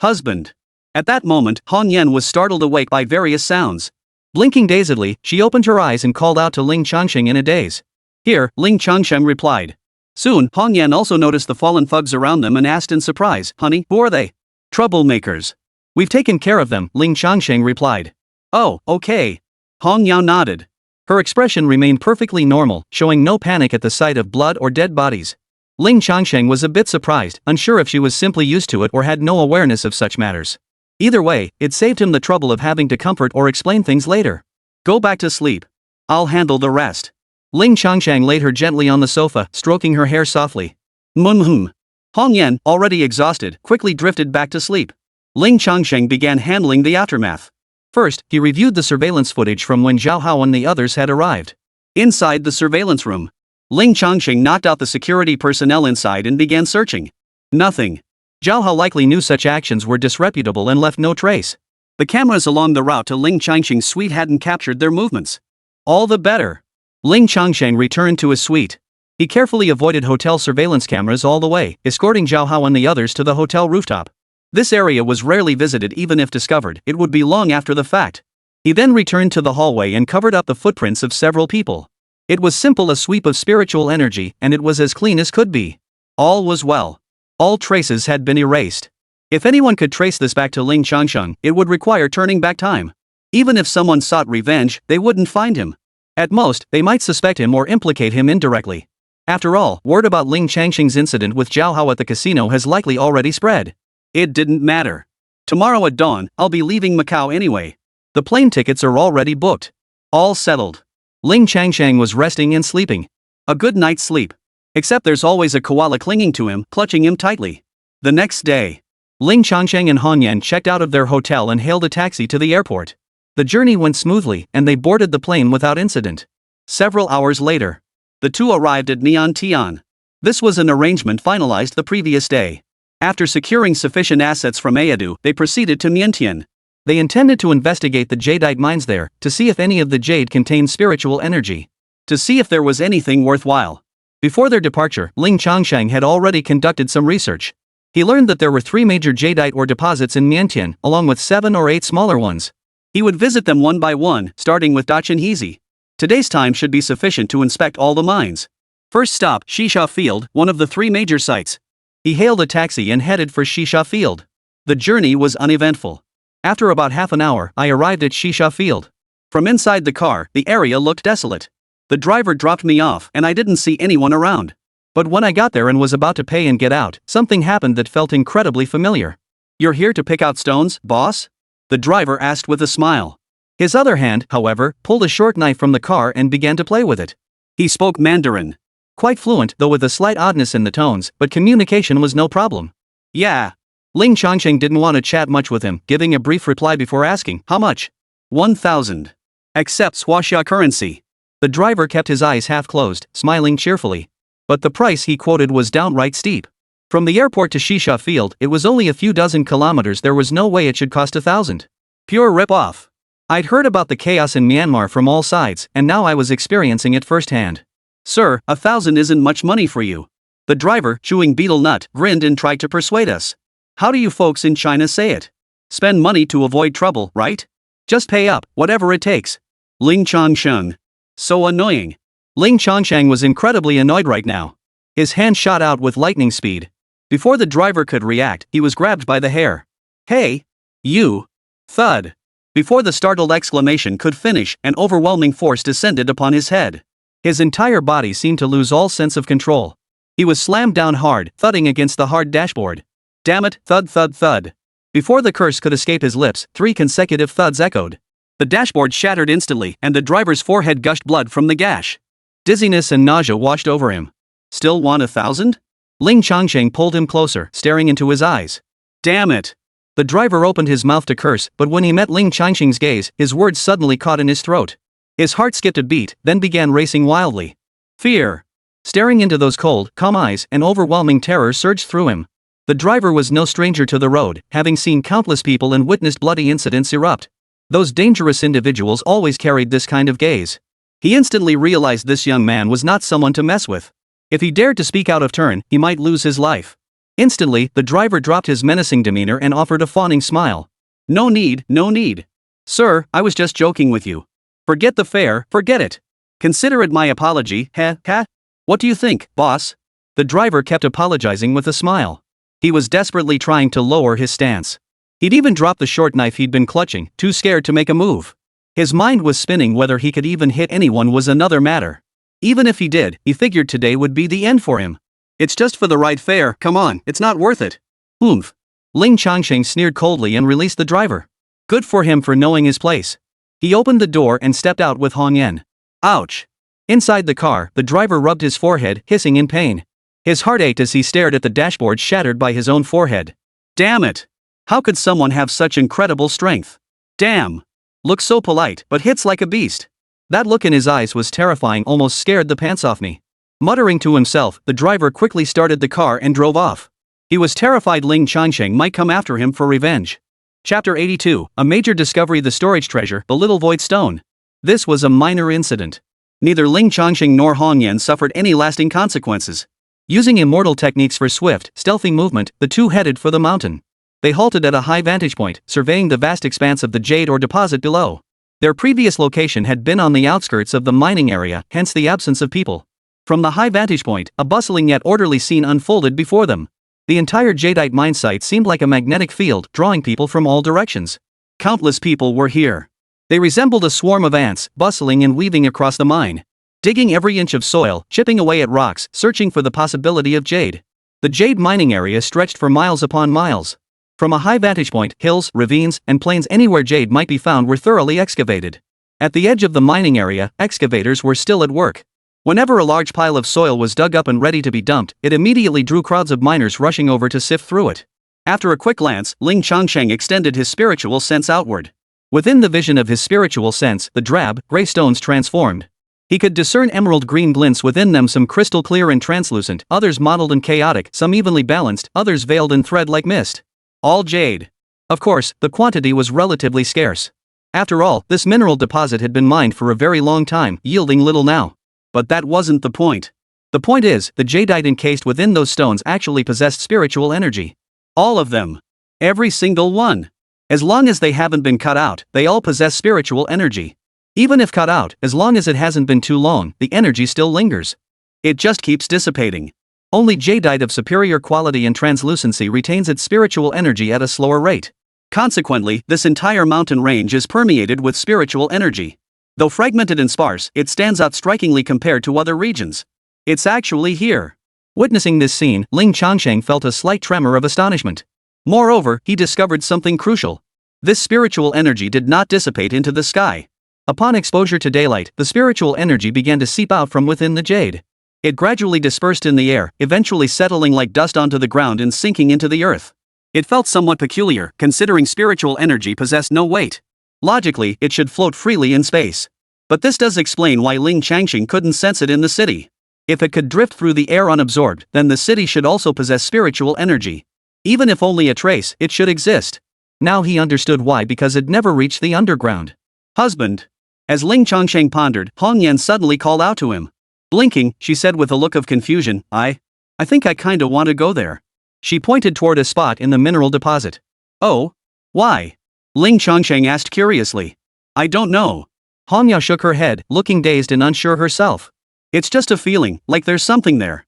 Husband. At that moment, Han Yan was startled awake by various sounds. Blinking dazedly, she opened her eyes and called out to Ling Changsheng in a daze. "Here," Ling Changsheng replied. Soon, Han Yan also noticed the fallen thugs around them and asked in surprise, "Honey, who are they?" "Troublemakers. We've taken care of them," Ling Changsheng replied. "Oh, okay." Han Yan nodded. Her expression remained perfectly normal, showing no panic at the sight of blood or dead bodies. Ling Changsheng was a bit surprised, unsure if she was simply used to it or had no awareness of such matters. Either way, it saved him the trouble of having to comfort or explain things later. "Go back to sleep. I'll handle the rest." Ling Changsheng laid her gently on the sofa, stroking her hair softly. Han Yan, already exhausted, quickly drifted back to sleep. Ling Changsheng began handling the aftermath. First, he reviewed the surveillance footage from when Zhao Hao and the others had arrived. Inside the surveillance room, Ling Changsheng knocked out the security personnel inside and began searching. Nothing. Zhao Hao likely knew such actions were disreputable and left no trace. The cameras along the route to Ling Changsheng's suite hadn't captured their movements. All the better. Ling Changsheng returned to his suite. He carefully avoided hotel surveillance cameras all the way, escorting Zhao Hao and the others to the hotel rooftop. This area was rarely visited. Even if discovered, it would be long after the fact. He then returned to the hallway and covered up the footprints of several people. It was simple, a sweep of spiritual energy, and it was as clean as could be. All was well. All traces had been erased. If anyone could trace this back to Ling Changsheng, it would require turning back time. Even if someone sought revenge, they wouldn't find him. At most, they might suspect him or implicate him indirectly. After all, word about Ling Changsheng's incident with Zhao Hao at the casino has likely already spread. It didn't matter. Tomorrow at dawn, I'll be leaving Macau anyway. The plane tickets are already booked. All settled. Ling Changsheng was resting and sleeping. A good night's sleep. Except there's always a koala clinging to him, clutching him tightly. The next day, Ling Changsheng and Han Yan checked out of their hotel and hailed a taxi to the airport. The journey went smoothly, and they boarded the plane without incident. Several hours later, the two arrived at Tian. This was an arrangement finalized the previous day. After securing sufficient assets from Aedu, they proceeded to Tian. They intended to investigate the jadeite mines there, to see if any of the jade contained spiritual energy. To see if there was anything worthwhile. Before their departure, Ling Changsheng had already conducted some research. He learned that there were 3 major jadeite ore deposits in Miantian, along with 7 or 8 smaller ones. He would visit them one by one, starting with Dachenhezi. Today's time should be sufficient to inspect all the mines. First stop, Shisha Field, one of the 3 major sites. He hailed a taxi and headed for Shisha Field. The journey was uneventful. After about half an hour, I arrived at Shisha Field. From inside the car, the area looked desolate. The driver dropped me off and I didn't see anyone around. But when I got there and was about to pay and get out, something happened that felt incredibly familiar. "You're here to pick out stones, boss?" The driver asked with a smile. His other hand, however, pulled a short knife from the car and began to play with it. He spoke Mandarin. Quite fluent, though with a slight oddness in the tones, but communication was no problem. "Yeah." Ling Changsheng didn't want to chat much with him, giving a brief reply before asking, "How much?" 1,000. "Accept Swasha currency." The driver kept his eyes half closed, smiling cheerfully. But the price he quoted was downright steep. From the airport to Shisha Field, it was only a few dozen kilometers. There was no way it should cost 1,000. Pure rip-off. I'd heard about the chaos in Myanmar from all sides, and now I was experiencing it firsthand. "Sir, 1,000 isn't much money for you." The driver, chewing betel nut, grinned and tried to persuade us. "How do you folks in China say it? Spend money to avoid trouble, right? Just pay up, whatever it takes." Ling Changsheng. So annoying. Ling Changsheng was incredibly annoyed right now. His hand shot out with lightning speed. Before the driver could react, he was grabbed by the hair. "Hey! You!" Thud. Before the startled exclamation could finish, an overwhelming force descended upon his head. His entire body seemed to lose all sense of control. He was slammed down hard, thudding against the hard dashboard. Damn it, thud thud thud. Before the curse could escape his lips, 3 consecutive thuds echoed. The dashboard shattered instantly, and the driver's forehead gushed blood from the gash. Dizziness and nausea washed over him. "Still want 1,000? Ling Changsheng pulled him closer, staring into his eyes. "Damn it!" The driver opened his mouth to curse, but when he met Ling Changsheng's gaze, his words suddenly caught in his throat. His heart skipped a beat, then began racing wildly. Fear. Staring into those cold, calm eyes, an overwhelming terror surged through him. The driver was no stranger to the road, having seen countless people and witnessed bloody incidents erupt. Those dangerous individuals always carried this kind of gaze. He instantly realized this young man was not someone to mess with. If he dared to speak out of turn, he might lose his life. Instantly, the driver dropped his menacing demeanor and offered a fawning smile. "No need, no need. Sir, I was just joking with you. Forget the fare, forget it. Consider it my apology, heh, heh. What do you think, boss?" The driver kept apologizing with a smile. He was desperately trying to lower his stance. He'd even dropped the short knife he'd been clutching, too scared to make a move. His mind was spinning. Whether he could even hit anyone was another matter. Even if he did, he figured today would be the end for him. "It's just for the right fare, come on, it's not worth it." "Oomph." Ling Changsheng sneered coldly and released the driver. Good for him for knowing his place. He opened the door and stepped out with Hong Yen. Ouch. Inside the car, the driver rubbed his forehead, hissing in pain. His heart ached as he stared at the dashboard shattered by his own forehead. Damn it. How could someone have such incredible strength? Damn. Looks so polite, but hits like a beast. That look in his eyes was terrifying, almost scared the pants off me. Muttering to himself, the driver quickly started the car and drove off. He was terrified Ling Changsheng might come after him for revenge. Chapter 82, a major discovery: the storage treasure, the little void stone. This was a minor incident. Neither Ling Changsheng nor Hong Yan suffered any lasting consequences. Using immortal techniques for swift, stealthy movement, the two headed for the mountain. They halted at a high vantage point, surveying the vast expanse of the jade ore deposit below. Their previous location had been on the outskirts of the mining area, hence the absence of people. From the high vantage point, a bustling yet orderly scene unfolded before them. The entire jadeite mine site seemed like a magnetic field, drawing people from all directions. Countless people were here. They resembled a swarm of ants, bustling and weaving across the mine. Digging every inch of soil, chipping away at rocks, searching for the possibility of jade. The jade mining area stretched for miles upon miles. From a high vantage point, hills, ravines, and plains anywhere jade might be found were thoroughly excavated. At the edge of the mining area, excavators were still at work. Whenever a large pile of soil was dug up and ready to be dumped, it immediately drew crowds of miners rushing over to sift through it. After a quick glance, Ling Changsheng extended his spiritual sense outward. Within the vision of his spiritual sense, the drab, gray stones transformed. He could discern emerald green glints within them, some crystal clear and translucent, others mottled and chaotic, some evenly balanced, others veiled in thread like mist. All jade. Of course, the quantity was relatively scarce. After all, this mineral deposit had been mined for a very long time, yielding little now. But that wasn't the point. The point is, the jadeite encased within those stones actually possessed spiritual energy. All of them. Every single one. As long as they haven't been cut out, they all possess spiritual energy. Even if cut out, as long as it hasn't been too long, the energy still lingers. It just keeps dissipating. Only jadeite of superior quality and translucency retains its spiritual energy at a slower rate. Consequently, this entire mountain range is permeated with spiritual energy. Though fragmented and sparse, it stands out strikingly compared to other regions. It's actually here. Witnessing this scene, Ling Changsheng felt a slight tremor of astonishment. Moreover, he discovered something crucial. This spiritual energy did not dissipate into the sky. Upon exposure to daylight, the spiritual energy began to seep out from within the jade. It gradually dispersed in the air, eventually settling like dust onto the ground and sinking into the earth. It felt somewhat peculiar, considering spiritual energy possessed no weight. Logically, it should float freely in space. But this does explain why Ling Changsheng couldn't sense it in the city. If it could drift through the air unabsorbed, then the city should also possess spiritual energy. Even if only a trace, it should exist. Now he understood why, because it never reached the underground. Husband. As Ling Changsheng pondered, Hong Yan suddenly called out to him. Blinking, she said with a look of confusion, I think I kinda want to go there. She pointed toward a spot in the mineral deposit. Oh? Why? Ling Changsheng asked curiously. I don't know. Hong Yan shook her head, looking dazed and unsure herself. It's just a feeling, like there's something there.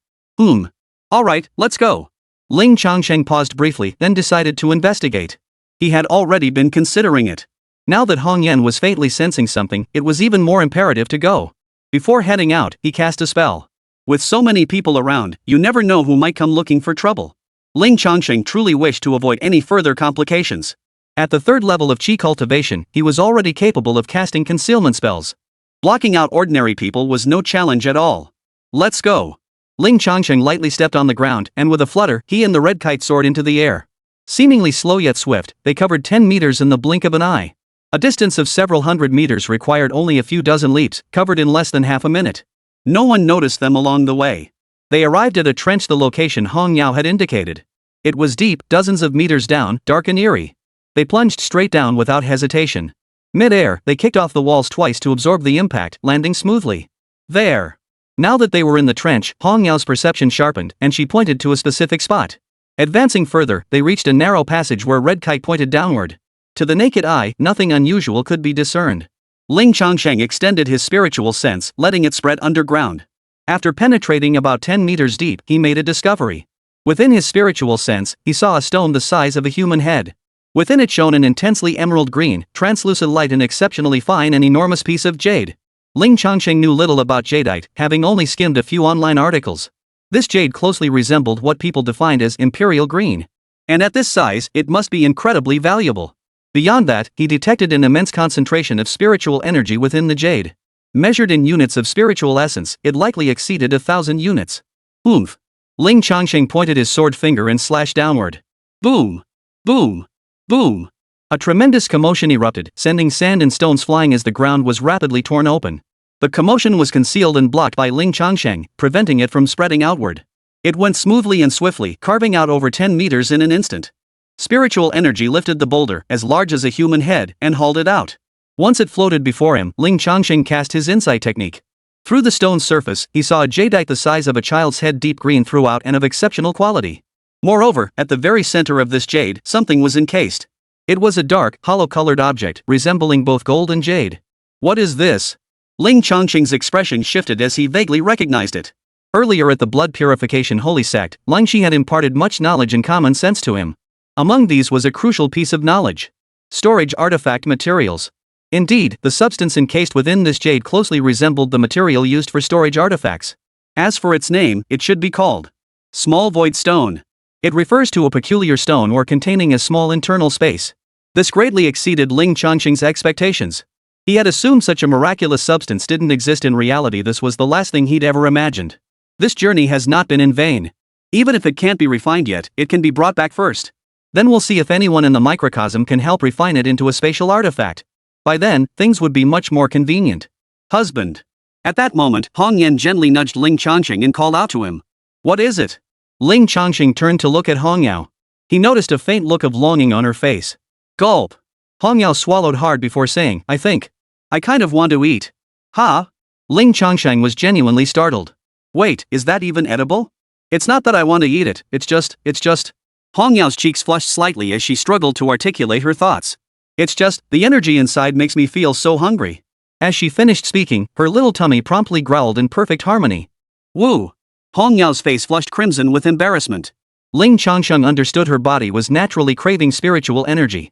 Alright, let's go. Ling Changsheng paused briefly, then decided to investigate. He had already been considering it. Now that Hong Yan was faintly sensing something, it was even more imperative to go. Before heading out, he cast a spell. With so many people around, you never know who might come looking for trouble. Ling Changsheng truly wished to avoid any further complications. At the third level of Qi cultivation, he was already capable of casting concealment spells. Blocking out ordinary people was no challenge at all. Let's go. Ling Changsheng lightly stepped on the ground, and with a flutter, he and the red kite soared into the air. Seemingly slow yet swift, they covered 10 meters in the blink of an eye. A distance of several hundred meters required only a few dozen leaps, covered in less than half a minute. No one noticed them along the way. They arrived at a trench the location Hong Yao had indicated. It was deep, dozens of meters down, dark and eerie. They plunged straight down without hesitation. Mid-air, they kicked off the walls twice to absorb the impact, landing smoothly. There. Now that they were in the trench, Hong Yao's perception sharpened, and she pointed to a specific spot. Advancing further, they reached a narrow passage where Red Kite pointed downward. To the naked eye, nothing unusual could be discerned. Ling Changsheng extended his spiritual sense, letting it spread underground. After penetrating about 10 meters deep, he made a discovery. Within his spiritual sense, he saw a stone the size of a human head. Within it shone an intensely emerald green, translucent light, an exceptionally fine and enormous piece of jade. Ling Changsheng knew little about jadeite, having only skimmed a few online articles. This jade closely resembled what people defined as imperial green. And at this size, it must be incredibly valuable. Beyond that, he detected an immense concentration of spiritual energy within the jade. Measured in units of spiritual essence, it likely exceeded 1,000 units. Oomph. Ling Changsheng pointed his sword finger and slashed downward. Boom! Boom! Boom! A tremendous commotion erupted, sending sand and stones flying as the ground was rapidly torn open. The commotion was concealed and blocked by Ling Changsheng, preventing it from spreading outward. It went smoothly and swiftly, carving out over 10 meters in an instant. Spiritual energy lifted the boulder, as large as a human head, and hauled it out. Once it floated before him, Ling Changsheng cast his insight technique. Through the stone's surface, he saw a jadeite the size of a child's head, deep green throughout and of exceptional quality. Moreover, at the very center of this jade, something was encased. It was a dark, hollow-colored object, resembling both gold and jade. What is this? Ling Changsheng's expression shifted as he vaguely recognized it. Earlier at the Blood Purification Holy Sect, Lang Shi had imparted much knowledge and common sense to him. Among these was a crucial piece of knowledge. Storage artifact materials. Indeed, the substance encased within this jade closely resembled the material used for storage artifacts. As for its name, it should be called Small Void Stone. It refers to a peculiar stone or containing a small internal space. This greatly exceeded Ling Changsheng's expectations. He had assumed such a miraculous substance didn't exist in reality. This was the last thing he'd ever imagined. This journey has not been in vain. Even if it can't be refined yet, it can be brought back first. Then we'll see if anyone in the microcosm can help refine it into a spatial artifact. By then, things would be much more convenient. Husband. At that moment, Hong Yan gently nudged Ling Changsheng and called out to him. What is it? Ling Changsheng turned to look at Hong Yao. He noticed a faint look of longing on her face. Gulp. Hong Yao swallowed hard before saying, I think. I kind of want to eat. Huh? Ling Changsheng was genuinely startled. Wait, is that even edible? It's not that I want to eat it, it's just. Hong Yao's cheeks flushed slightly as she struggled to articulate her thoughts. It's just, the energy inside makes me feel so hungry. As she finished speaking, her little tummy promptly growled in perfect harmony. Woo! Hong Yao's face flushed crimson with embarrassment. Ling Changsheng understood her body was naturally craving spiritual energy.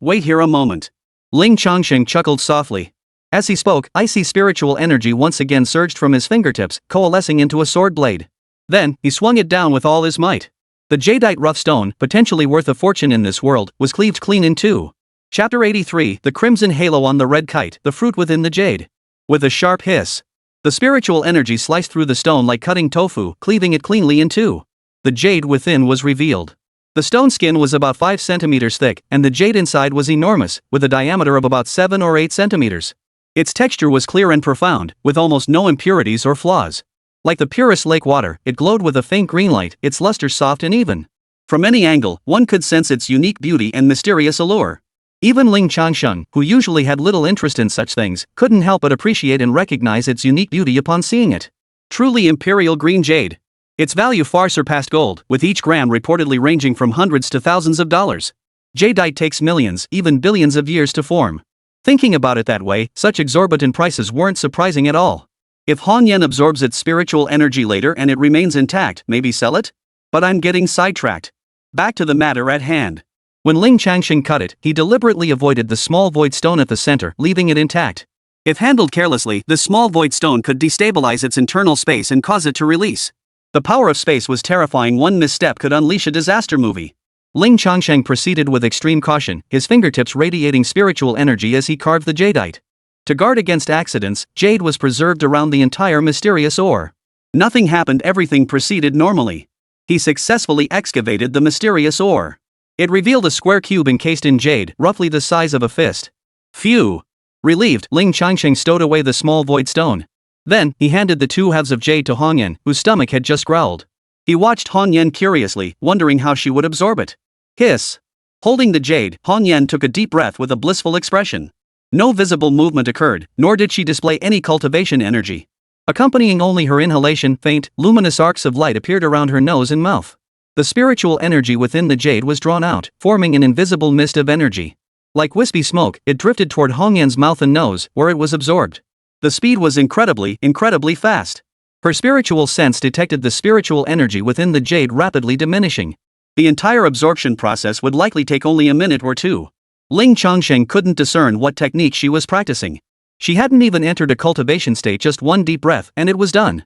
Wait here a moment. Ling Changsheng chuckled softly. As he spoke, icy spiritual energy once again surged from his fingertips, coalescing into a sword blade. Then, he swung it down with all his might. The jadeite rough stone, potentially worth a fortune in this world, was cleaved clean in two. Chapter 83, The Crimson Halo on the Red Kite, the Fruit Within the Jade. With a sharp hiss, the spiritual energy sliced through the stone like cutting tofu, cleaving it cleanly in two. The jade within was revealed. The stone skin was about 5 centimeters thick, and the jade inside was enormous, with a diameter of about 7 or 8 centimeters. Its texture was clear and profound, with almost no impurities or flaws. Like the purest lake water, it glowed with a faint green light, its luster soft and even. From any angle, one could sense its unique beauty and mysterious allure. Even Ling Changsheng, who usually had little interest in such things, couldn't help but appreciate and recognize its unique beauty upon seeing it. Truly imperial green jade. Its value far surpassed gold, with each gram reportedly ranging from hundreds to thousands of dollars. Jadeite takes millions, even billions of years to form. Thinking about it that way, such exorbitant prices weren't surprising at all. If Hong Yan absorbs its spiritual energy later and it remains intact, maybe sell it? But I'm getting sidetracked. Back to the matter at hand. When Ling Changsheng cut it, he deliberately avoided the small void stone at the center, leaving it intact. If handled carelessly, the small void stone could destabilize its internal space and cause it to release. The power of space was terrifying. One misstep could unleash a disaster movie. Ling Changsheng proceeded with extreme caution, his fingertips radiating spiritual energy as he carved the jadeite. To guard against accidents, jade was preserved around the entire mysterious ore. Nothing happened, everything proceeded normally. He successfully excavated the mysterious ore. It revealed a square cube encased in jade, roughly the size of a fist. Phew! Relieved, Ling Changsheng stowed away the small void stone. Then, he handed the 2 halves of jade to Hong Yan, whose stomach had just growled. He watched Hong Yan curiously, wondering how she would absorb it. Hiss! Holding the jade, Hong Yan took a deep breath with a blissful expression. No visible movement occurred, nor did she display any cultivation energy. Accompanying only her inhalation, faint, luminous arcs of light appeared around her nose and mouth. The spiritual energy within the jade was drawn out, forming an invisible mist of energy. Like wispy smoke, it drifted toward Hong Yan's mouth and nose, where it was absorbed. The speed was incredibly fast. Her spiritual sense detected the spiritual energy within the jade rapidly diminishing. The entire absorption process would likely take only a minute or two. Ling Changsheng couldn't discern what technique she was practicing. She hadn't even entered a cultivation state, just one deep breath, and it was done.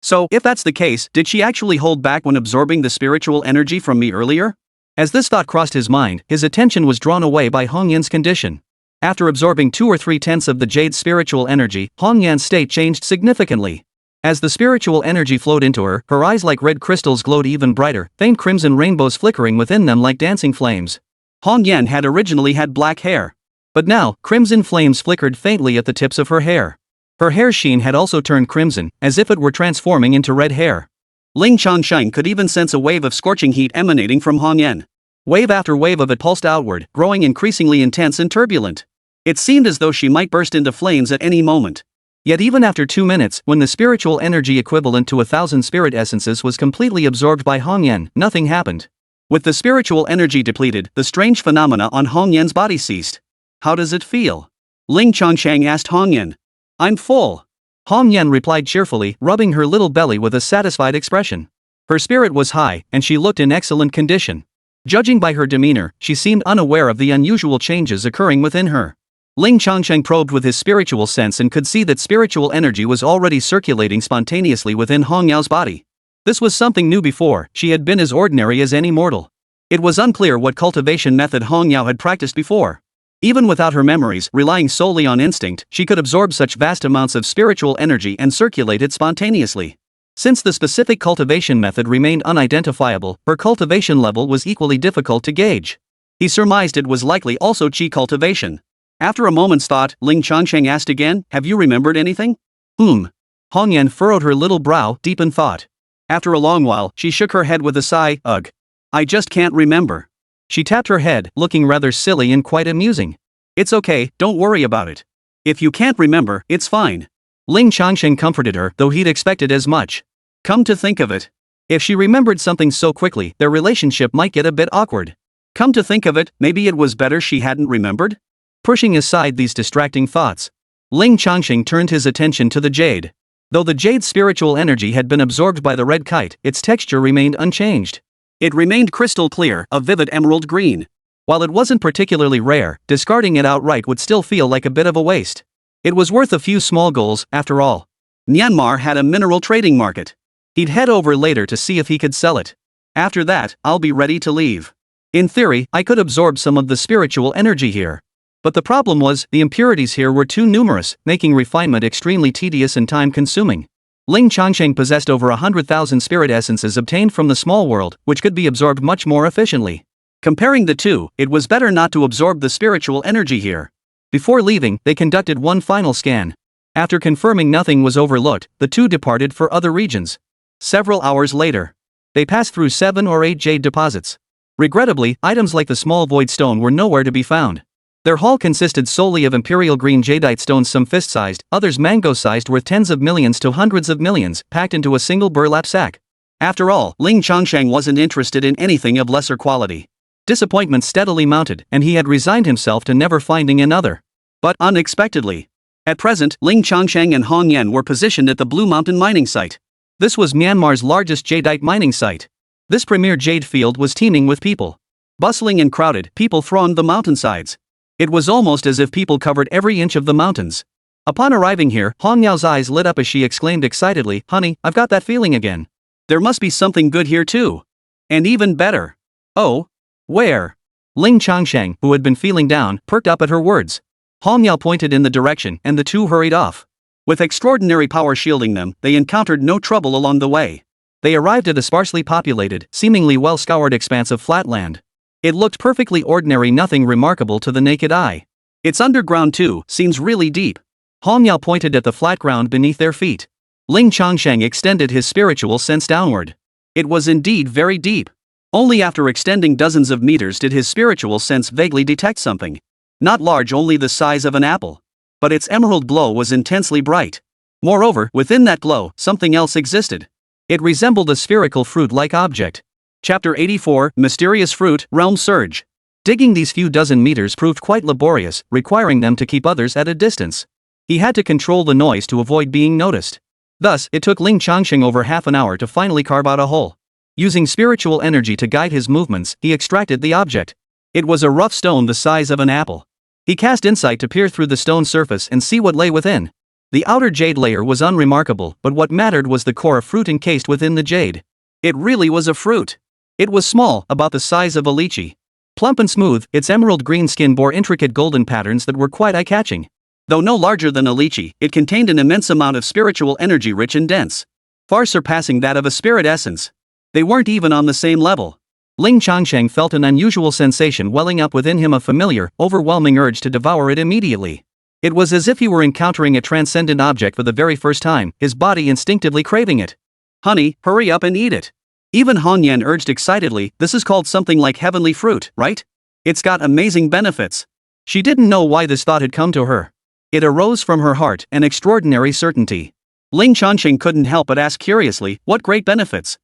So, if that's the case, did she actually hold back when absorbing the spiritual energy from me earlier? As this thought crossed his mind, his attention was drawn away by Hong Yan's condition. After absorbing 2 or 3/10 of the jade's spiritual energy, Hong Yan's state changed significantly. As the spiritual energy flowed into her, her eyes like red crystals glowed even brighter, faint crimson rainbows flickering within them like dancing flames. Hong Yan had originally had black hair. But now, crimson flames flickered faintly at the tips of her hair. Her hair sheen had also turned crimson, as if it were transforming into red hair. Ling Changsheng could even sense a wave of scorching heat emanating from Hong Yan. Wave after wave of it pulsed outward, growing increasingly intense and turbulent. It seemed as though she might burst into flames at any moment. Yet even after 2 minutes, when the spiritual energy equivalent to 1,000 spirit essences was completely absorbed by Hong Yan, nothing happened. With the spiritual energy depleted, the strange phenomena on Hong Yan's body ceased. How does it feel? Ling Changsheng asked Hong Yan. I'm full. Hong Yan replied cheerfully, rubbing her little belly with a satisfied expression. Her spirit was high, and she looked in excellent condition. Judging by her demeanor, she seemed unaware of the unusual changes occurring within her. Ling Changsheng probed with his spiritual sense and could see that spiritual energy was already circulating spontaneously within Hong Yao's body. This was something new. Before, she had been as ordinary as any mortal. It was unclear what cultivation method Hong Yao had practiced before. Even without her memories, relying solely on instinct, she could absorb such vast amounts of spiritual energy and circulate it spontaneously. Since the specific cultivation method remained unidentifiable, her cultivation level was equally difficult to gauge. He surmised it was likely also qi cultivation. After a moment's thought, Ling Changsheng asked again, have you remembered anything? Hong Yan furrowed her little brow, deep in thought. After a long while, she shook her head with a sigh, ugh. I just can't remember. She tapped her head, looking rather silly and quite amusing. It's okay, don't worry about it. If you can't remember, it's fine. Ling Changsheng comforted her, though he'd expected as much. Come to think of it, if she remembered something so quickly, their relationship might get a bit awkward. Come to think of it, maybe it was better she hadn't remembered? Pushing aside these distracting thoughts, Ling Changsheng turned his attention to the jade. Though the jade's spiritual energy had been absorbed by the red kite, its texture remained unchanged. It remained crystal clear, a vivid emerald green. While it wasn't particularly rare, discarding it outright would still feel like a bit of a waste. It was worth a few small goals, after all. Myanmar had a mineral trading market. He'd head over later to see if he could sell it. After that, I'll be ready to leave. In theory, I could absorb some of the spiritual energy here. But the problem was, the impurities here were too numerous, making refinement extremely tedious and time-consuming. Ling Changsheng possessed over 100,000 spirit essences obtained from the small world, which could be absorbed much more efficiently. Comparing the two, it was better not to absorb the spiritual energy here. Before leaving, they conducted one final scan. After confirming nothing was overlooked, the two departed for other regions. Several hours later, they passed through 7 or 8 jade deposits. Regrettably, items like the small void stone were nowhere to be found. Their haul consisted solely of imperial green jadeite stones, some fist-sized, others mango-sized, worth tens of millions to hundreds of millions, packed into a single burlap sack. After all, Ling Changsheng wasn't interested in anything of lesser quality. Disappointment steadily mounted, and he had resigned himself to never finding another. But unexpectedly, at present, Ling Changsheng and Hong Yan were positioned at the Blue Mountain mining site. This was Myanmar's largest jadeite mining site. This premier jade field was teeming with people. Bustling and crowded, people thronged the mountainsides. It was almost as if people covered every inch of the mountains. Upon arriving here, Hong Yao's eyes lit up as she exclaimed excitedly, "Honey, I've got that feeling again. There must be something good here too. And even better." "Oh? Where?" Ling Changsheng, who had been feeling down, perked up at her words. Hong Yao pointed in the direction, and the two hurried off. With extraordinary power shielding them, they encountered no trouble along the way. They arrived at a sparsely populated, seemingly well-scoured expanse of flat land. It looked perfectly ordinary, nothing remarkable to the naked eye. It's underground too, seems really deep. Hong Yao pointed at the flat ground beneath their feet. Ling Changsheng extended his spiritual sense downward. It was indeed very deep. Only after extending dozens of meters did his spiritual sense vaguely detect something. Not large, only the size of an apple. But its emerald glow was intensely bright. Moreover, within that glow, something else existed. It resembled a spherical fruit-like object. Chapter 84, Mysterious Fruit, Realm Surge. Digging these few dozen meters proved quite laborious, requiring them to keep others at a distance. He had to control the noise to avoid being noticed. Thus, it took Ling Changsheng over half an hour to finally carve out a hole. Using spiritual energy to guide his movements, he extracted the object. It was a rough stone the size of an apple. He cast insight to peer through the stone surface and see what lay within. The outer jade layer was unremarkable, but what mattered was the core of fruit encased within the jade. It really was a fruit. It was small, about the size of a lychee. Plump and smooth, its emerald green skin bore intricate golden patterns that were quite eye-catching. Though no larger than a lychee, it contained an immense amount of spiritual energy, rich and dense, far surpassing that of a spirit essence. They weren't even on the same level. Ling Changsheng felt an unusual sensation welling up within him, a familiar, overwhelming urge to devour it immediately. It was as if he were encountering a transcendent object for the very first time, his body instinctively craving it. "Honey, hurry up and eat it." Even Hong Yan urged excitedly, "This is called something like heavenly fruit, right? It's got amazing benefits." She didn't know why this thought had come to her. It arose from her heart, an extraordinary certainty. Ling Changsheng couldn't help but ask curiously, "What great benefits?"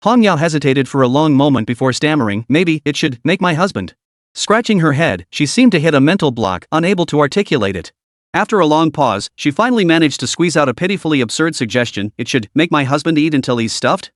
Hong Yao hesitated for a long moment before stammering, "Maybe it should make my husband." Scratching her head, she seemed to hit a mental block, unable to articulate it. After a long pause, she finally managed to squeeze out a pitifully absurd suggestion, "It should make my husband eat until he's stuffed?"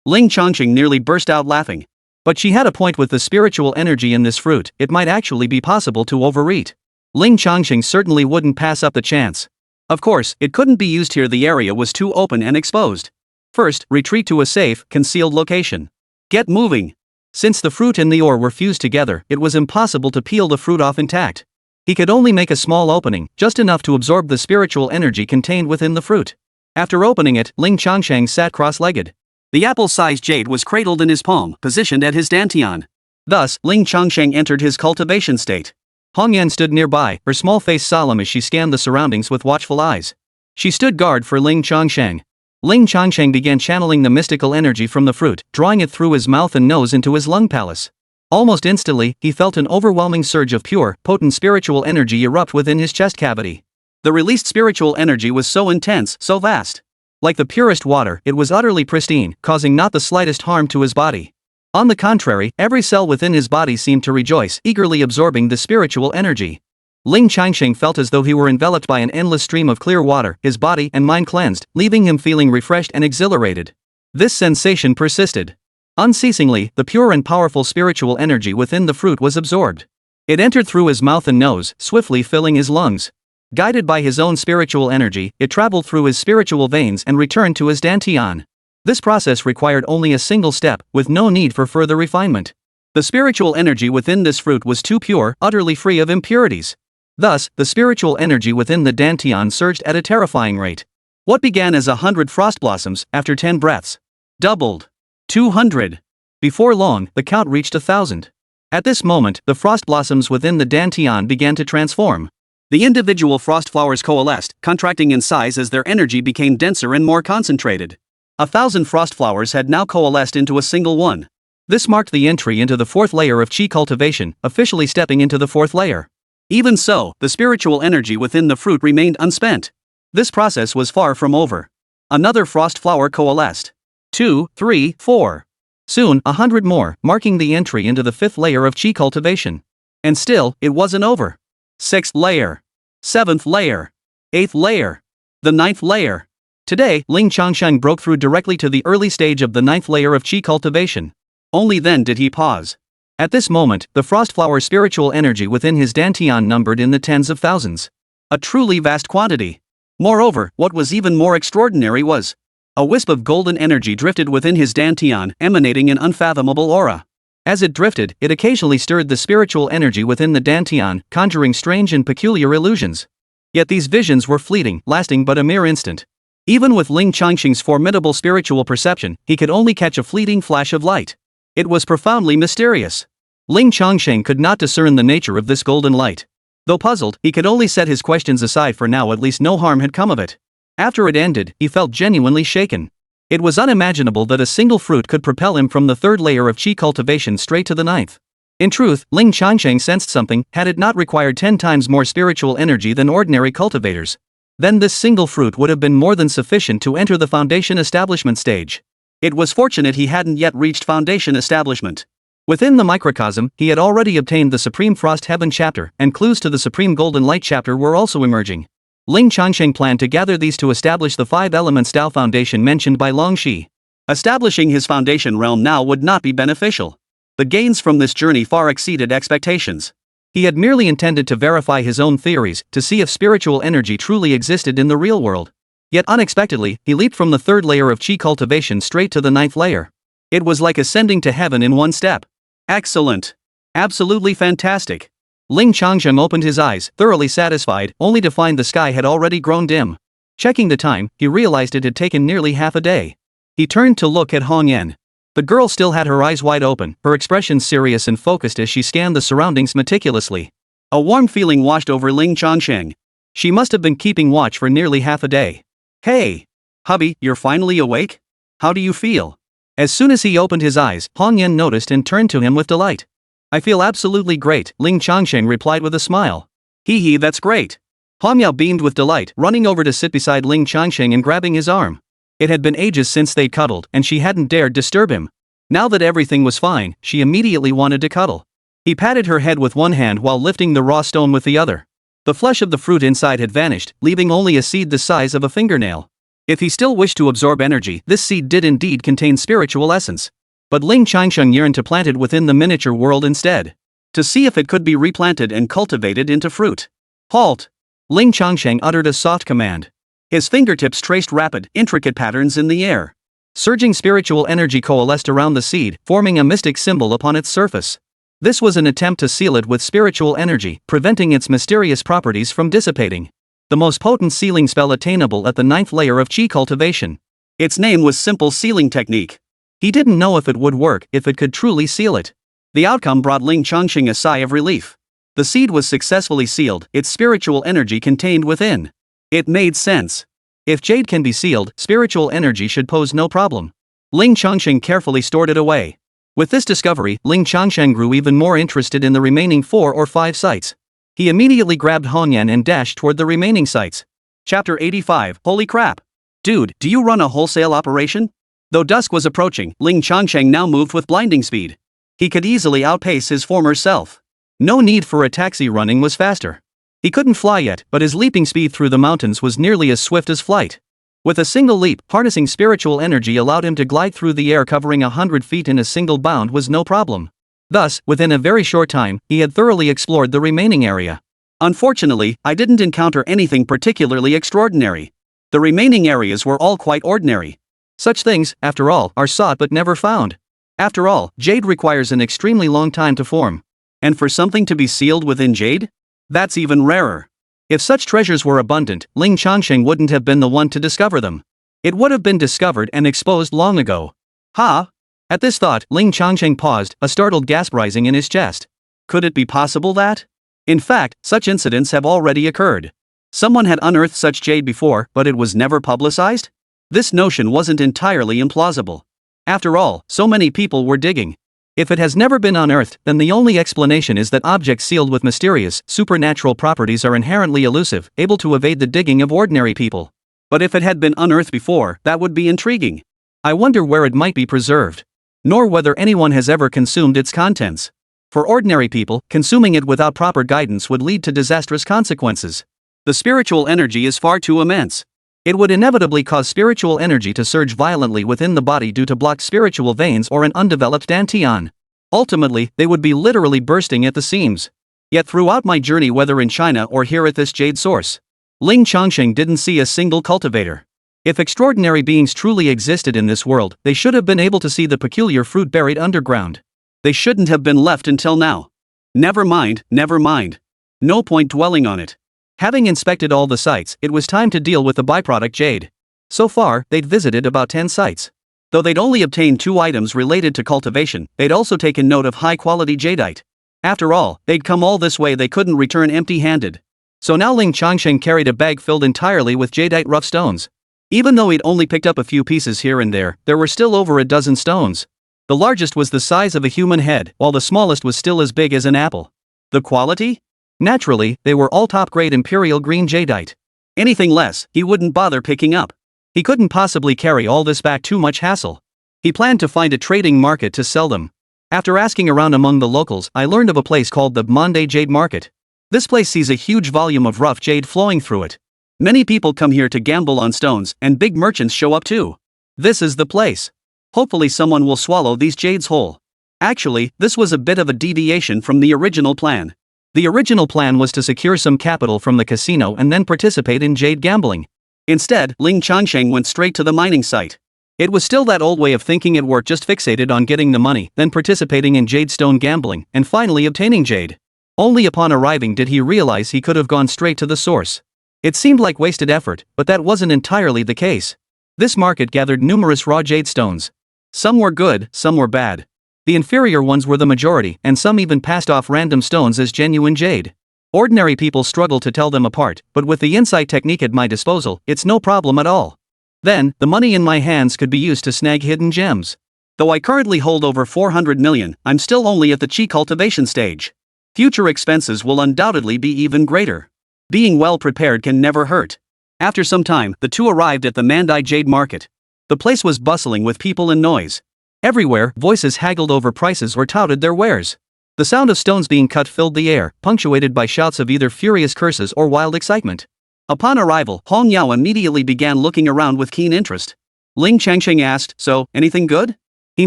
Ling Changsheng nearly burst out laughing. But she had a point. With the spiritual energy in this fruit, it might actually be possible to overeat. Ling Changsheng certainly wouldn't pass up the chance. Of course, it couldn't be used here, the area was too open and exposed. First, retreat to a safe, concealed location. Get moving. Since the fruit and the ore were fused together, it was impossible to peel the fruit off intact. He could only make a small opening, just enough to absorb the spiritual energy contained within the fruit. After opening it, Ling Changsheng sat cross-legged. The apple-sized jade was cradled in his palm, positioned at his dantian. Thus, Ling Changsheng entered his cultivation state. Hong Yan stood nearby, her small face solemn as she scanned the surroundings with watchful eyes. She stood guard for Ling Changsheng. Ling Changsheng began channeling the mystical energy from the fruit, drawing it through his mouth and nose into his lung palace. Almost instantly, he felt an overwhelming surge of pure, potent spiritual energy erupt within his chest cavity. The released spiritual energy was so intense, so vast. Like the purest water, it was utterly pristine, causing not the slightest harm to his body. On the contrary, every cell within his body seemed to rejoice, eagerly absorbing the spiritual energy. Ling Changsheng felt as though he were enveloped by an endless stream of clear water, his body and mind cleansed, leaving him feeling refreshed and exhilarated. This sensation persisted. Unceasingly, the pure and powerful spiritual energy within the fruit was absorbed. It entered through his mouth and nose, swiftly filling his lungs. Guided by his own spiritual energy, it traveled through his spiritual veins and returned to his dantian. This process required only a single step, with no need for further refinement. The spiritual energy within this fruit was too pure, utterly free of impurities. Thus, the spiritual energy within the dantian surged at a terrifying rate. What began as 100 frost blossoms, after 10 breaths, doubled. 200. Before long, the count reached 1,000. At this moment, the frost blossoms within the dantian began to transform. The individual frost flowers coalesced, contracting in size as their energy became denser and more concentrated. 1,000 frost flowers had now coalesced into a single one. This marked the entry into the fourth layer of chi cultivation, officially stepping into the fourth layer. Even so, the spiritual energy within the fruit remained unspent. This process was far from over. Another frost flower coalesced. 2, 3, 4. Soon, 100 more, marking the entry into the fifth layer of chi cultivation. And still, it wasn't over. 6th layer. 7th layer. 8th layer. The 9th layer. Today, Ling Changsheng broke through directly to the early stage of the 9th layer of chi cultivation. Only then did he pause. At this moment, the frost flower spiritual energy within his dantian numbered in the tens of thousands. A truly vast quantity. Moreover, what was even more extraordinary was a wisp of golden energy drifted within his dantian, emanating an unfathomable aura. As it drifted, it occasionally stirred the spiritual energy within the dantian, conjuring strange and peculiar illusions. Yet these visions were fleeting, lasting but a mere instant. Even with Ling Changsheng's formidable spiritual perception, he could only catch a fleeting flash of light. It was profoundly mysterious. Ling Changsheng could not discern the nature of this golden light. Though puzzled, he could only set his questions aside for now. At least no harm had come of it. After it ended, he felt genuinely shaken. It was unimaginable that a single fruit could propel him from the third layer of chi cultivation straight to the 9th. In truth, Ling Changsheng sensed something. Had it not required 10 times more spiritual energy than ordinary cultivators, then this single fruit would have been more than sufficient to enter the foundation establishment stage. It was fortunate he hadn't yet reached foundation establishment. Within the microcosm, he had already obtained the Supreme Frost Heaven chapter, and clues to the Supreme Golden Light chapter were also emerging. Ling Changsheng planned to gather these to establish the 5 elements Tao foundation mentioned by Long Shi. Establishing his foundation realm now would not be beneficial. The gains from this journey far exceeded expectations. He had merely intended to verify his own theories, to see if spiritual energy truly existed in the real world. Yet unexpectedly, he leaped from the third layer of chi cultivation straight to the 9th layer. It was like ascending to heaven in one step. Excellent. Absolutely fantastic. Ling Changsheng opened his eyes, thoroughly satisfied, only to find the sky had already grown dim. Checking the time, he realized it had taken nearly half a day. He turned to look at Hong Yan. The girl still had her eyes wide open, her expression serious and focused as she scanned the surroundings meticulously. A warm feeling washed over Ling Changsheng. She must have been keeping watch for nearly half a day. Hey! Hubby, you're finally awake? How do you feel? As soon as he opened his eyes, Hong Yan noticed and turned to him with delight. I feel absolutely great, Ling Changsheng replied with a smile. Hee, that's great. Hong Yao beamed with delight, running over to sit beside Ling Changsheng and grabbing his arm. It had been ages since they'd cuddled, and she hadn't dared disturb him. Now that everything was fine, she immediately wanted to cuddle. He patted her head with one hand while lifting the raw stone with the other. The flesh of the fruit inside had vanished, leaving only a seed the size of a fingernail. If he still wished to absorb energy, this seed did indeed contain spiritual essence. But Ling Changsheng yearned to plant it within the miniature world instead. To see if it could be replanted and cultivated into fruit. Halt! Ling Changsheng uttered a soft command. His fingertips traced rapid, intricate patterns in the air. Surging spiritual energy coalesced around the seed, forming a mystic symbol upon its surface. This was an attempt to seal it with spiritual energy, preventing its mysterious properties from dissipating. The most potent sealing spell attainable at the 9th layer of chi cultivation. Its name was Simple Sealing Technique. He didn't know if it would work, if it could truly seal it. The outcome brought Ling Changsheng a sigh of relief. The seed was successfully sealed, its spiritual energy contained within. It made sense. If jade can be sealed, spiritual energy should pose no problem. Ling Changsheng carefully stored it away. With this discovery, Ling Changsheng grew even more interested in the remaining 4 or 5 sites. He immediately grabbed Hongyan and dashed toward the remaining sites. Chapter 85. Holy crap! Dude, do you run a wholesale operation? Though dusk was approaching, Ling Changsheng now moved with blinding speed. He could easily outpace his former self. No need for a taxi, running was faster. He couldn't fly yet, but his leaping speed through the mountains was nearly as swift as flight. With a single leap, harnessing spiritual energy allowed him to glide through the air, covering 100 feet in a single bound was no problem. Thus, within a very short time, he had thoroughly explored the remaining area. Unfortunately, I didn't encounter anything particularly extraordinary. The remaining areas were all quite ordinary. Such things, after all, are sought but never found. After all, jade requires an extremely long time to form. And for something to be sealed within jade? That's even rarer. If such treasures were abundant, Ling Changsheng wouldn't have been the one to discover them. It would have been discovered and exposed long ago. Ha! At this thought, Ling Changsheng paused, a startled gasp rising in his chest. Could it be possible that? In fact, such incidents have already occurred. Someone had unearthed such jade before, but it was never publicized? This notion wasn't entirely implausible. After all, so many people were digging. If it has never been unearthed, then the only explanation is that objects sealed with mysterious, supernatural properties are inherently elusive, able to evade the digging of ordinary people. But if it had been unearthed before, that would be intriguing. I wonder where it might be preserved. Nor whether anyone has ever consumed its contents. For ordinary people, consuming it without proper guidance would lead to disastrous consequences. The spiritual energy is far too immense. It would inevitably cause spiritual energy to surge violently within the body due to blocked spiritual veins or an undeveloped dantian. Ultimately, they would be literally bursting at the seams. Yet throughout my journey, whether in China or here at this jade source, Ling Changsheng didn't see a single cultivator. If extraordinary beings truly existed in this world, they should have been able to see the peculiar fruit buried underground. They shouldn't have been left until now. Never mind, never mind. No point dwelling on it. Having inspected all the sites, it was time to deal with the byproduct jade. So far, they'd visited about 10 sites. Though they'd only obtained 2 items related to cultivation, they'd also taken note of high-quality jadeite. After all, they'd come all this way, they couldn't return empty-handed. So now Ling Changsheng carried a bag filled entirely with jadeite rough stones. Even though he'd only picked up a few pieces here and there were still over a dozen stones. The largest was the size of a human head, while the smallest was still as big as an apple. The quality? Naturally, they were all top-grade imperial green jadeite. Anything less, he wouldn't bother picking up. He couldn't possibly carry all this back, too much hassle. He planned to find a trading market to sell them. After asking around among the locals, I learned of a place called the Monday Jade Market. This place sees a huge volume of rough jade flowing through it. Many people come here to gamble on stones, and big merchants show up too. This is the place. Hopefully someone will swallow these jades whole. Actually, this was a bit of a deviation from the original plan. The original plan was to secure some capital from the casino and then participate in jade gambling. Instead, Ling Changsheng went straight to the mining site. It was still that old way of thinking at work, just fixated on getting the money, then participating in jade stone gambling, and finally obtaining jade. Only upon arriving did he realize he could have gone straight to the source. It seemed like wasted effort, but that wasn't entirely the case. This market gathered numerous raw jade stones. Some were good, some were bad. The inferior ones were the majority, and some even passed off random stones as genuine jade. Ordinary people struggled to tell them apart, but with the insight technique at my disposal, it's no problem at all. Then, the money in my hands could be used to snag hidden gems. Though I currently hold over 400 million, I'm still only at the chi cultivation stage. Future expenses will undoubtedly be even greater. Being well prepared can never hurt. After some time, the two arrived at the Mandai Jade Market. The place was bustling with people and noise. Everywhere, voices haggled over prices or touted their wares. The sound of stones being cut filled the air, punctuated by shouts of either furious curses or wild excitement. Upon arrival, Xinyue immediately began looking around with keen interest. Ling Changsheng asked, "So, anything good?" He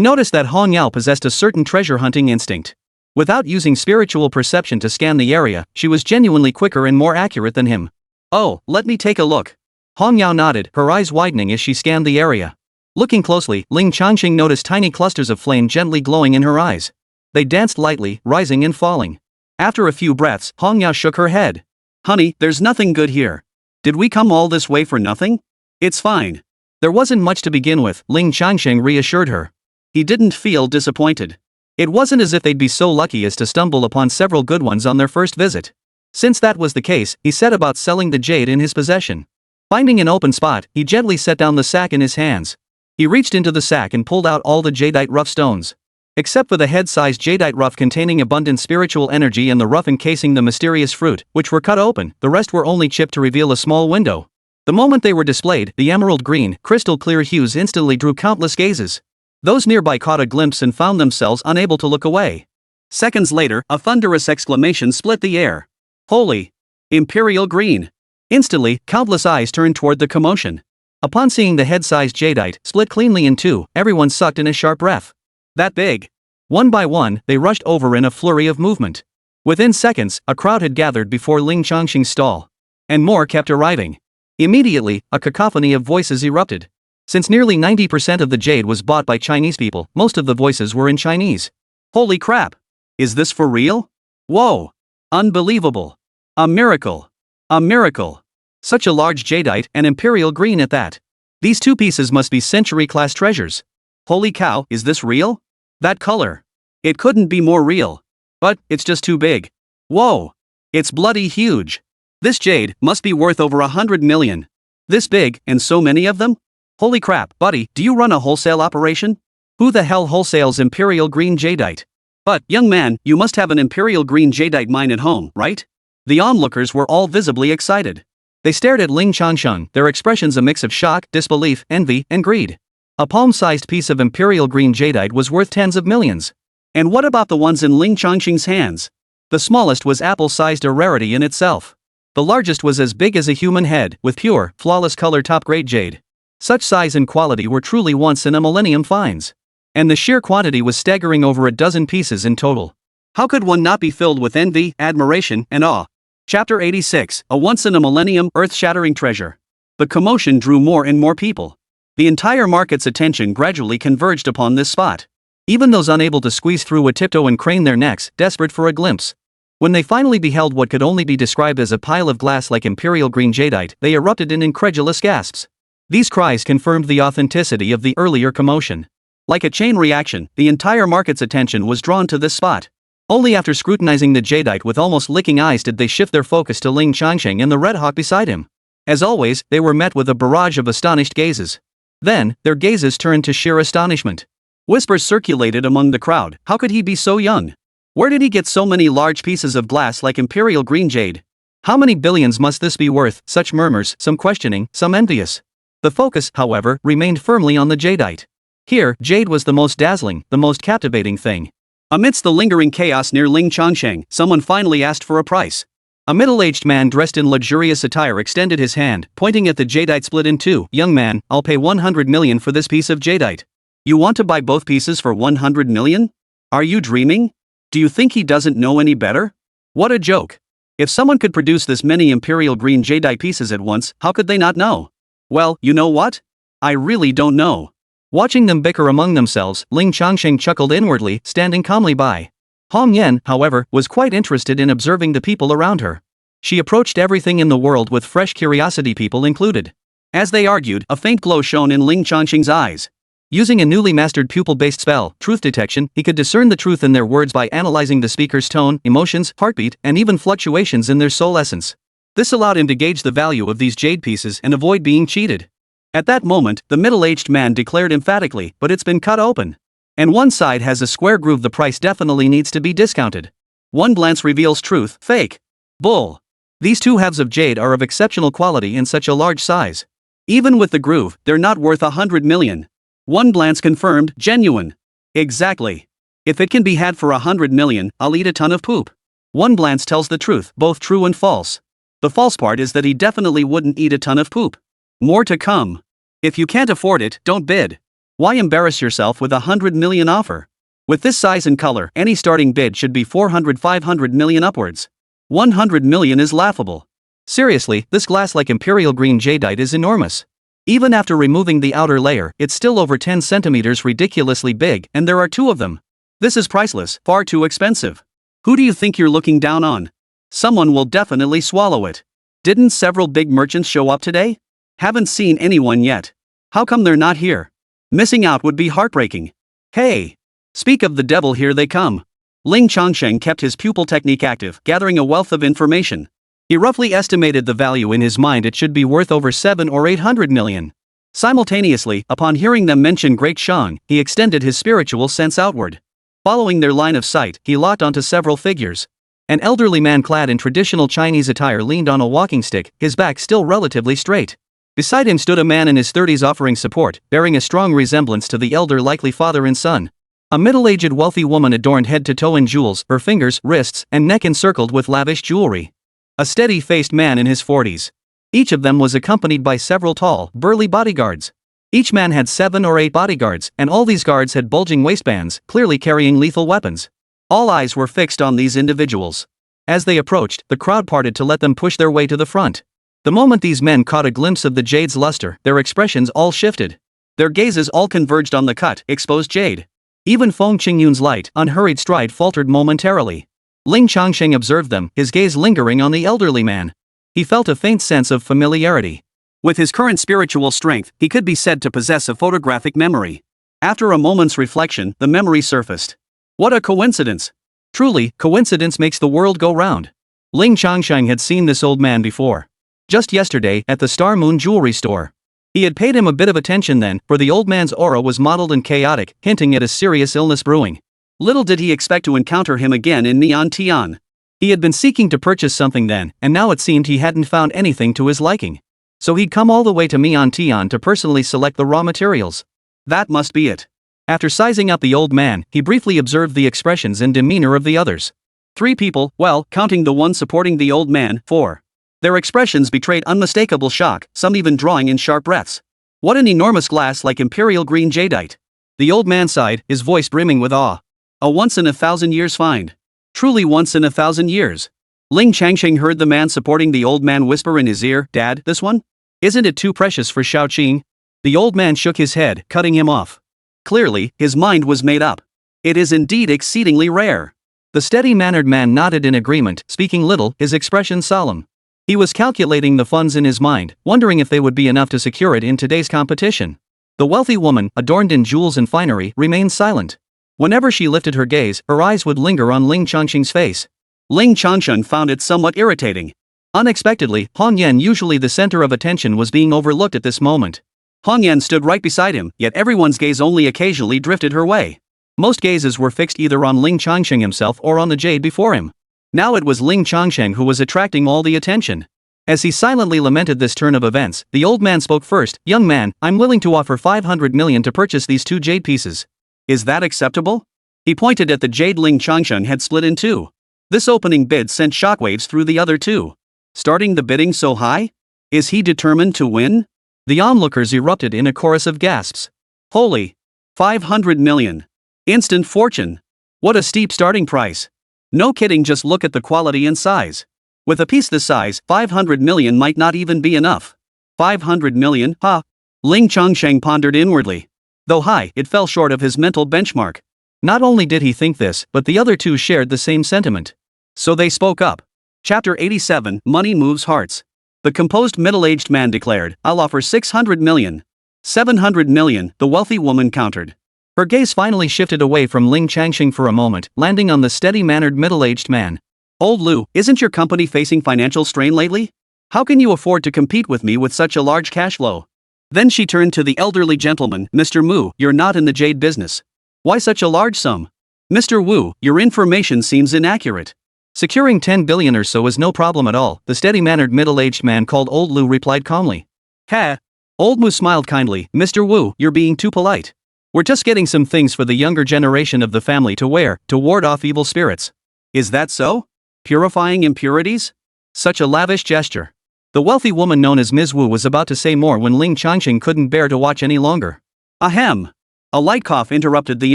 noticed that Xinyue possessed a certain treasure-hunting instinct. Without using spiritual perception to scan the area, she was genuinely quicker and more accurate than him. "Oh, let me take a look." Xinyue nodded, her eyes widening as she scanned the area. Looking closely, Ling Changsheng noticed tiny clusters of flame gently glowing in her eyes. They danced lightly, rising and falling. After a few breaths, Xinyue shook her head. "Honey, there's nothing good here. Did we come all this way for nothing? It's fine." There wasn't much to begin with, Ling Changsheng reassured her. He didn't feel disappointed. It wasn't as if they'd be so lucky as to stumble upon several good ones on their first visit. Since that was the case, he set about selling the jade in his possession. Finding an open spot, he gently set down the sack in his hands. He reached into the sack and pulled out all the jadeite rough stones. Except for the head-sized jadeite rough containing abundant spiritual energy and the rough encasing the mysterious fruit, which were cut open, the rest were only chipped to reveal a small window. The moment they were displayed, the emerald green, crystal clear hues instantly drew countless gazes. Those nearby caught a glimpse and found themselves unable to look away. Seconds later, a thunderous exclamation split the air. Holy! Imperial green! Instantly, countless eyes turned toward the commotion. Upon seeing the head-sized jadeite split cleanly in two, everyone sucked in a sharp breath. That big! One by one, they rushed over in a flurry of movement. Within seconds, a crowd had gathered before Ling Changsheng's stall. And more kept arriving. Immediately, a cacophony of voices erupted. Since nearly 90% of the jade was bought by Chinese people, most of the voices were in Chinese. Holy crap! Is this for real? Whoa! Unbelievable! A miracle! A miracle! Such a large jadeite and imperial green at that. These two pieces must be century-class treasures. Holy cow, is this real? That color. It couldn't be more real. But, it's just too big. Whoa! It's bloody huge. This jade must be worth over 100 million. This big, and so many of them? Holy crap, buddy, do you run a wholesale operation? Who the hell wholesales imperial green jadeite? But, young man, you must have an imperial green jadeite mine at home, right? The onlookers were all visibly excited. They stared at Ling Changsheng, their expressions a mix of shock, disbelief, envy, and greed. A palm-sized piece of imperial green jadeite was worth tens of millions. And what about the ones in Ling Changsheng's hands? The smallest was apple-sized, a rarity in itself. The largest was as big as a human head, with pure, flawless color top-grade jade. Such size and quality were truly once-in-a-millennium finds. And the sheer quantity was staggering, over a dozen pieces in total. How could one not be filled with envy, admiration, and awe? Chapter 86, a once-in-a-millennium, earth-shattering treasure. The commotion drew more and more people. The entire market's attention gradually converged upon this spot. Even those unable to squeeze through would tiptoe and crane their necks, desperate for a glimpse. When they finally beheld what could only be described as a pile of glass like imperial green jadeite, they erupted in incredulous gasps. These cries confirmed the authenticity of the earlier commotion. Like a chain reaction, the entire market's attention was drawn to this spot. Only after scrutinizing the jadeite with almost licking eyes did they shift their focus to Ling Changsheng and the Red Hawk beside him. As always, they were met with a barrage of astonished gazes. Then, their gazes turned to sheer astonishment. Whispers circulated among the crowd, how could he be so young? Where did he get so many large pieces of glass like imperial green jade? How many billions must this be worth? Such murmurs, some questioning, some envious. The focus, however, remained firmly on the jadeite. Here, jade was the most dazzling, the most captivating thing. Amidst the lingering chaos near Ling Changsheng, someone finally asked for a price. A middle-aged man dressed in luxurious attire extended his hand, pointing at the jadeite split in two. Young man, I'll pay 100 million for this piece of jadeite. You want to buy both pieces for 100 million? Are you dreaming? Do you think he doesn't know any better? What a joke. If someone could produce this many imperial green jadeite pieces at once, how could they not know? Well, you know what? I really don't know. Watching them bicker among themselves, Ling Changsheng chuckled inwardly, standing calmly by. Hong Yan, however, was quite interested in observing the people around her. She approached everything in the world with fresh curiosity, people included. As they argued, a faint glow shone in Ling Changsheng's eyes. Using a newly mastered pupil-based spell, truth detection, he could discern the truth in their words by analyzing the speaker's tone, emotions, heartbeat, and even fluctuations in their soul essence. This allowed him to gauge the value of these jade pieces and avoid being cheated. At that moment, the middle-aged man declared emphatically, but it's been cut open. And one side has a square groove, the price definitely needs to be discounted. One glance reveals truth, fake. Bull. These two halves of jade are of exceptional quality in such a large size. Even with the groove, they're not worth 100 million. One glance confirmed, genuine. Exactly. If it can be had for 100 million, I'll eat a ton of poop. One glance tells the truth, both true and false. The false part is that he definitely wouldn't eat a ton of poop. More to come. If you can't afford it, don't bid. Why embarrass yourself with 100 million offer? With this size and color, any starting bid should be 400-500 million upwards. 100 million is laughable. Seriously, this glass like imperial green jadeite is enormous. Even after removing the outer layer, it's still over 10 centimeters, ridiculously big, and there are two of them. This is priceless, far too expensive. Who do you think you're looking down on? Someone will definitely swallow it. Didn't several big merchants show up today? Haven't seen anyone yet. How come they're not here? Missing out would be heartbreaking. Hey! Speak of the devil, here they come. Ling Changsheng kept his pupil technique active, gathering a wealth of information. He roughly estimated the value in his mind. It should be worth over 7 or 800 million. Simultaneously, upon hearing them mention Great Shang, he extended his spiritual sense outward. Following their line of sight, he locked onto several figures. An elderly man clad in traditional Chinese attire leaned on a walking stick, his back still relatively straight. Beside him stood a man in his 30s offering support, bearing a strong resemblance to the elder, likely father and son. A middle-aged wealthy woman adorned head to toe in jewels, her fingers, wrists, and neck encircled with lavish jewelry. A steady-faced man in his 40s. Each of them was accompanied by several tall, burly bodyguards. Each man had 7 or 8 bodyguards, and all these guards had bulging waistbands, clearly carrying lethal weapons. All eyes were fixed on these individuals. As they approached, the crowd parted to let them push their way to the front. The moment these men caught a glimpse of the jade's luster, their expressions all shifted. Their gazes all converged on the cut, exposed jade. Even Feng Qingyun's light, unhurried stride faltered momentarily. Ling Changsheng observed them, his gaze lingering on the elderly man. He felt a faint sense of familiarity. With his current spiritual strength, he could be said to possess a photographic memory. After a moment's reflection, the memory surfaced. What a coincidence! Truly, coincidence makes the world go round. Ling Changsheng had seen this old man before. Just yesterday, at the Star Moon jewelry store. He had paid him a bit of attention then, for the old man's aura was mottled and chaotic, hinting at a serious illness brewing. Little did he expect to encounter him again in Neon Tian. He had been seeking to purchase something then, and now it seemed he hadn't found anything to his liking. So he'd come all the way to Neon Tian to personally select the raw materials. That must be it. After sizing up the old man, he briefly observed the expressions and demeanor of the others. 3 people, well, counting the one supporting the old man, 4. Their expressions betrayed unmistakable shock, some even drawing in sharp breaths. What an enormous glass like imperial green jadeite. The old man sighed, his voice brimming with awe. A once-in-a-thousand-years find. Truly once-in-a-thousand years. Ling Changsheng heard the man supporting the old man whisper in his ear, "Dad, this one? Isn't it too precious for Shaoqing?" The old man shook his head, cutting him off. Clearly, his mind was made up. It is indeed exceedingly rare. The steady-mannered man nodded in agreement, speaking little, his expression solemn. He was calculating the funds in his mind, wondering if they would be enough to secure it in today's competition. The wealthy woman, adorned in jewels and finery, remained silent. Whenever she lifted her gaze, her eyes would linger on Ling Changsheng's face. Ling Changsheng found it somewhat irritating. Unexpectedly, Hong Yan, usually the center of attention, was being overlooked at this moment. Hong Yan stood right beside him, yet everyone's gaze only occasionally drifted her way. Most gazes were fixed either on Ling Changsheng himself or on the jade before him. Now it was Ling Changsheng who was attracting all the attention. As he silently lamented this turn of events, the old man spoke first. "Young man, I'm willing to offer 500 million to purchase these 2 jade pieces. Is that acceptable?" He pointed at the jade Ling Changsheng had split in 2. This opening bid sent shockwaves through the other 2. Starting the bidding so high? Is he determined to win? The onlookers erupted in a chorus of gasps. Holy! 500 million! Instant fortune! What a steep starting price! No kidding, just look at the quality and size. With a piece this size, 500 million might not even be enough. 500 million, huh? Ling Changsheng pondered inwardly. Though high, it fell short of his mental benchmark. Not only did he think this, but the other 2 shared the same sentiment. So they spoke up. Chapter 87, Money Moves Hearts. The composed middle-aged man declared, "I'll offer 600 million. 700 million, the wealthy woman countered. Her gaze finally shifted away from Ling Changsheng for a moment, landing on the steady-mannered middle-aged man. "Old Lu, isn't your company facing financial strain lately? How can you afford to compete with me with such a large cash flow?" Then she turned to the elderly gentleman. "Mr. Mu, you're not in the jade business. Why such a large sum? Mr. Wu, your information seems inaccurate." "Securing 10 billion or so is no problem at all," the steady-mannered middle-aged man called Old Lu replied calmly. "Ha!" Old Mu smiled kindly. "Mr. Wu, you're being too polite. We're just getting some things for the younger generation of the family to wear, to ward off evil spirits." "Is that so? Purifying impurities?" Such a lavish gesture. The wealthy woman known as Ms. Wu was about to say more when Ling Changsheng couldn't bear to watch any longer. "Ahem." A light cough interrupted the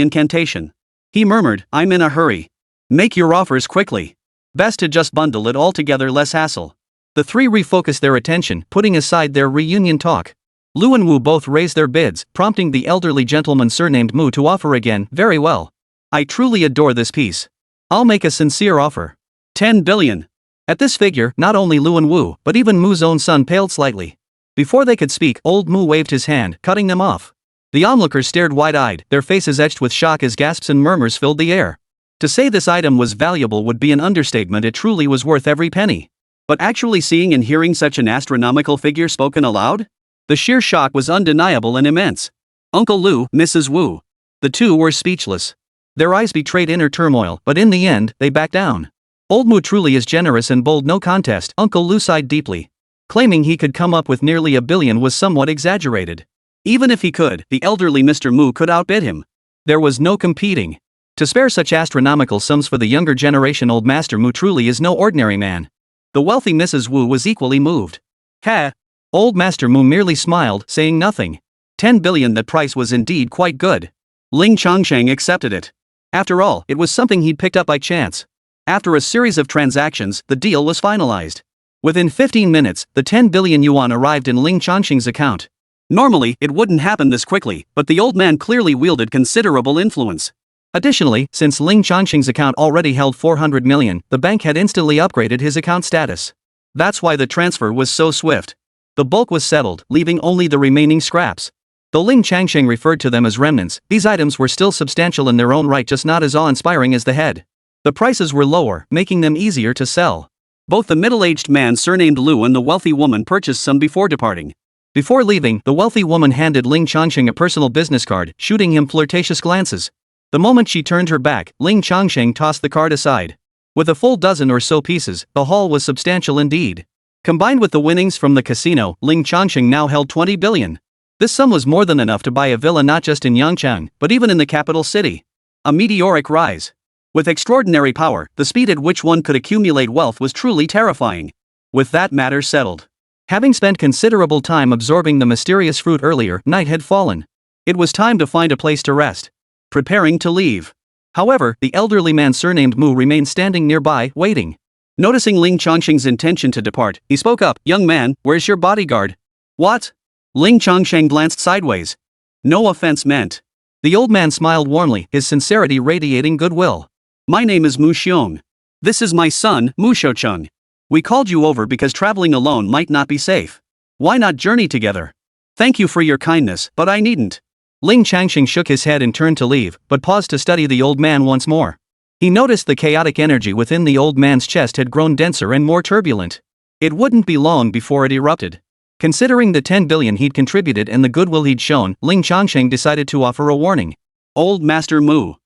incantation. He murmured, "I'm in a hurry. Make your offers quickly. Best to just bundle it all together, less hassle." The 3 refocused their attention, putting aside their reunion talk. Lu and Wu both raised their bids, prompting the elderly gentleman surnamed Mu to offer again. "Very well. I truly adore this piece. I'll make a sincere offer. 10 billion. At this figure, not only Lu and Wu, but even Mu's own son paled slightly. Before they could speak, old Mu waved his hand, cutting them off. The onlookers stared wide-eyed, their faces etched with shock as gasps and murmurs filled the air. To say this item was valuable would be an understatement. It truly was worth every penny. But actually seeing and hearing such an astronomical figure spoken aloud? The sheer shock was undeniable and immense. Uncle Lu, Mrs. Wu. The two were speechless. Their eyes betrayed inner turmoil, but in the end, they backed down. Old Mu truly is generous and bold, no contest. Uncle Lu sighed deeply. Claiming he could come up with nearly $1 billion was somewhat exaggerated. Even if he could, the elderly Mr. Mu could outbid him. There was no competing. To spare such astronomical sums for the younger generation, old Master Mu truly is no ordinary man. The wealthy Mrs. Wu was equally moved. Ha! Old Master Mu merely smiled, saying nothing. 10 billion, that price was indeed quite good. Ling Changsheng accepted it. After all, it was something he'd picked up by chance. After a series of transactions, the deal was finalized. Within 15 minutes, the 10 billion yuan arrived in Ling Changsheng's account. Normally, it wouldn't happen this quickly, but the old man clearly wielded considerable influence. Additionally, since Ling Changsheng's account already held 400 million, the bank had instantly upgraded his account status. That's why the transfer was so swift. The bulk was settled, leaving only the remaining scraps. Though Ling Changsheng referred to them as remnants, these items were still substantial in their own right, just not as awe-inspiring as the head. The prices were lower, making them easier to sell. Both the middle-aged man surnamed Lu and the wealthy woman purchased some before departing. Before leaving, the wealthy woman handed Ling Changsheng a personal business card, shooting him flirtatious glances. The moment she turned her back, Ling Changsheng tossed the card aside. With a full dozen or so pieces, the haul was substantial indeed. Combined with the winnings from the casino, Ling Changsheng now held 20 billion. This sum was more than enough to buy a villa not just in Yangchang, but even in the capital city. A meteoric rise. With extraordinary power, the speed at which one could accumulate wealth was truly terrifying. With that matter settled. Having spent considerable time absorbing the mysterious fruit earlier, night had fallen. It was time to find a place to rest. Preparing to leave. However, the elderly man surnamed Mu remained standing nearby, waiting. Noticing Ling Changsheng's intention to depart, he spoke up, "Young man, where's your bodyguard?" "What?" Ling Changsheng glanced sideways. No offense meant. The old man smiled warmly, his sincerity radiating goodwill. "My name is Mu Xiong. This is my son, Mu Shoucheng. We called you over because traveling alone might not be safe. Why not journey together? Thank you for your kindness, but I needn't." Ling Changsheng shook his head and turned to leave, but paused to study the old man once more. He noticed the chaotic energy within the old man's chest had grown denser and more turbulent. It wouldn't be long before it erupted. Considering the 10 billion he'd contributed and the goodwill he'd shown, Ling Changsheng decided to offer a warning. "Old Master Mu.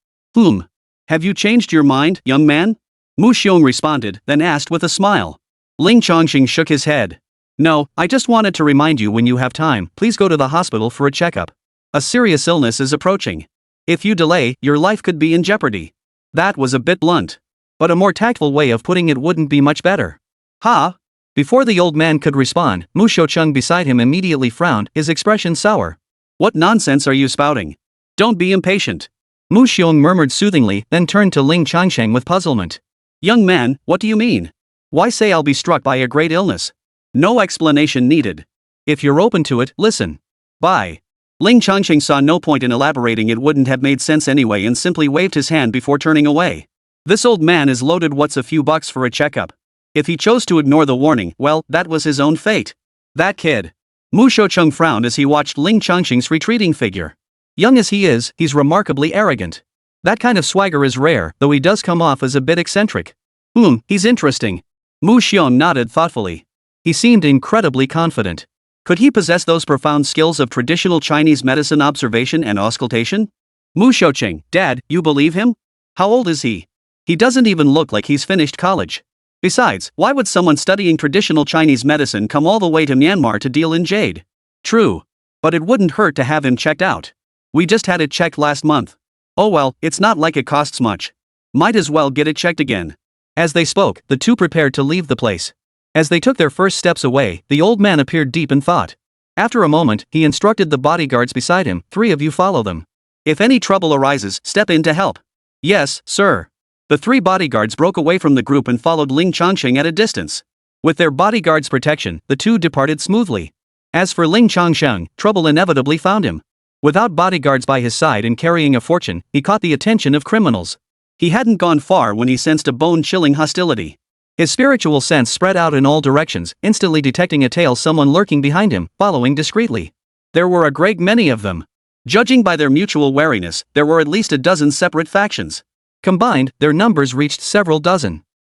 Have you changed your mind, young man?" Mu Xiong responded, then asked with a smile. Ling Changsheng shook his head. "No, I just wanted to remind you, when you have time, please go to the hospital for a checkup. A serious illness is approaching. If you delay, your life could be in jeopardy." That was a bit blunt. But a more tactful way of putting it wouldn't be much better. "Ha?" Before the old man could respond, Mu Shoucheng beside him immediately frowned, his expression sour. "What nonsense are you spouting? Don't be impatient." Mu Xiong murmured soothingly, then turned to Ling Changsheng with puzzlement. "Young man, what do you mean? Why say I'll be struck by a great illness? No explanation needed. If you're open to it, listen. Bye." Ling Changsheng saw no point in elaborating, it wouldn't have made sense anyway, and simply waved his hand before turning away. This old man is loaded, what's a few bucks for a checkup? If he chose to ignore the warning, well, that was his own fate. That kid. Mu Shoucheng frowned as he watched Ling Changsheng's retreating figure. Young as he is, he's remarkably arrogant. That kind of swagger is rare, though he does come off as a bit eccentric. He's interesting. Mu Xiong nodded thoughtfully. He seemed incredibly confident. Could he possess those profound skills of traditional Chinese medicine, observation and auscultation? Mu Shoucheng, Dad, you believe him? How old is he? He doesn't even look like he's finished college. Besides, why would someone studying traditional Chinese medicine come all the way to Myanmar to deal in jade? True. But it wouldn't hurt to have him checked out. We just had it checked last month. Oh well, it's not like it costs much. Might as well get it checked again. As they spoke, the two prepared to leave the place. As they took their first steps away, the old man appeared deep in thought. After a moment, he instructed the bodyguards beside him, "3 of you follow them. If any trouble arises, step in to help." "Yes, sir." The 3 bodyguards broke away from the group and followed Ling Changsheng at a distance. With their bodyguards' protection, the two departed smoothly. As for Ling Changsheng, trouble inevitably found him. Without bodyguards by his side and carrying a fortune, he caught the attention of criminals. He hadn't gone far when he sensed a bone-chilling hostility. His spiritual sense spread out in all directions, instantly detecting a tail, someone lurking behind him, following discreetly. There were a great many of them. Judging by their mutual wariness, there were at least a dozen separate factions. Combined, their numbers reached several dozen.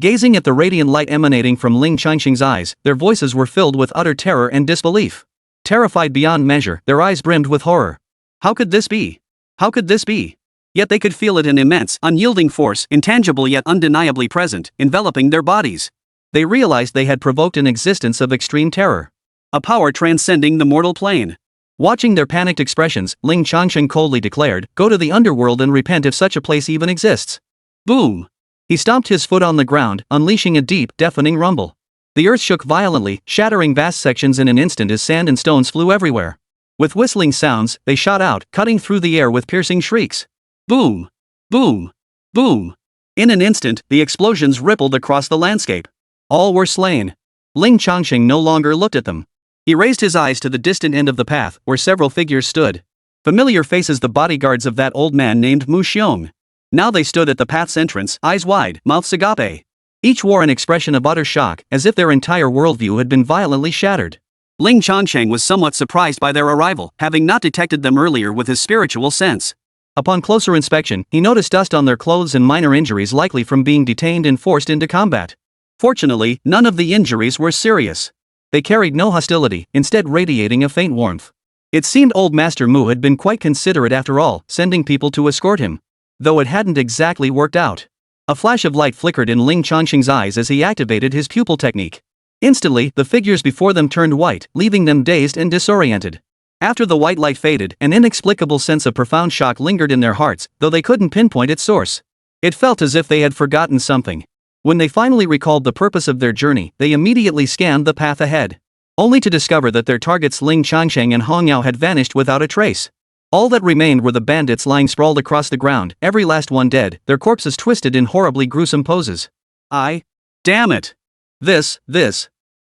Gazing at the radiant light emanating from Ling Changsheng's eyes, their voices were filled with utter terror and disbelief. Terrified beyond measure, their eyes brimmed with horror. How could this be? How could this be? Yet they could feel it, an immense, unyielding force, intangible yet undeniably present, enveloping their bodies. They realized they had provoked an existence of extreme terror. A power transcending the mortal plane. Watching their panicked expressions, Ling Changsheng coldly declared, "Go to the underworld and repent if such a place even exists." Boom! He stomped his foot on the ground, unleashing a deep, deafening rumble. The earth shook violently, shattering vast sections in an instant as sand and stones flew everywhere. With whistling sounds, they shot out, cutting through the air with piercing shrieks. Boom! Boom! Boom! In an instant, the explosions rippled across the landscape. All were slain. Ling Changsheng no longer looked at them. He raised his eyes to the distant end of the path, where several figures stood. Familiar faces, the bodyguards of that old man named Mu Xiong. Now they stood at the path's entrance, eyes wide, mouths agape. Each wore an expression of utter shock, as if their entire worldview had been violently shattered. Ling Changsheng was somewhat surprised by their arrival, having not detected them earlier with his spiritual sense. Upon closer inspection, he noticed dust on their clothes and minor injuries likely from being detained and forced into combat. Fortunately, none of the injuries were serious. They carried no hostility, instead radiating a faint warmth. It seemed old Master Mu had been quite considerate after all, sending people to escort him. Though it hadn't exactly worked out. A flash of light flickered in Ling Changsheng's eyes as he activated his pupil technique. Instantly, the figures before them turned white, leaving them dazed and disoriented. After the white light faded, an inexplicable sense of profound shock lingered in their hearts, though they couldn't pinpoint its source. It felt as if they had forgotten something. When they finally recalled the purpose of their journey, they immediately scanned the path ahead. Only to discover that their targets Ling Changsheng and Hong Yao had vanished without a trace. All that remained were the bandits lying sprawled across the ground, every last one dead, their corpses twisted in horribly gruesome poses. Damn it! This.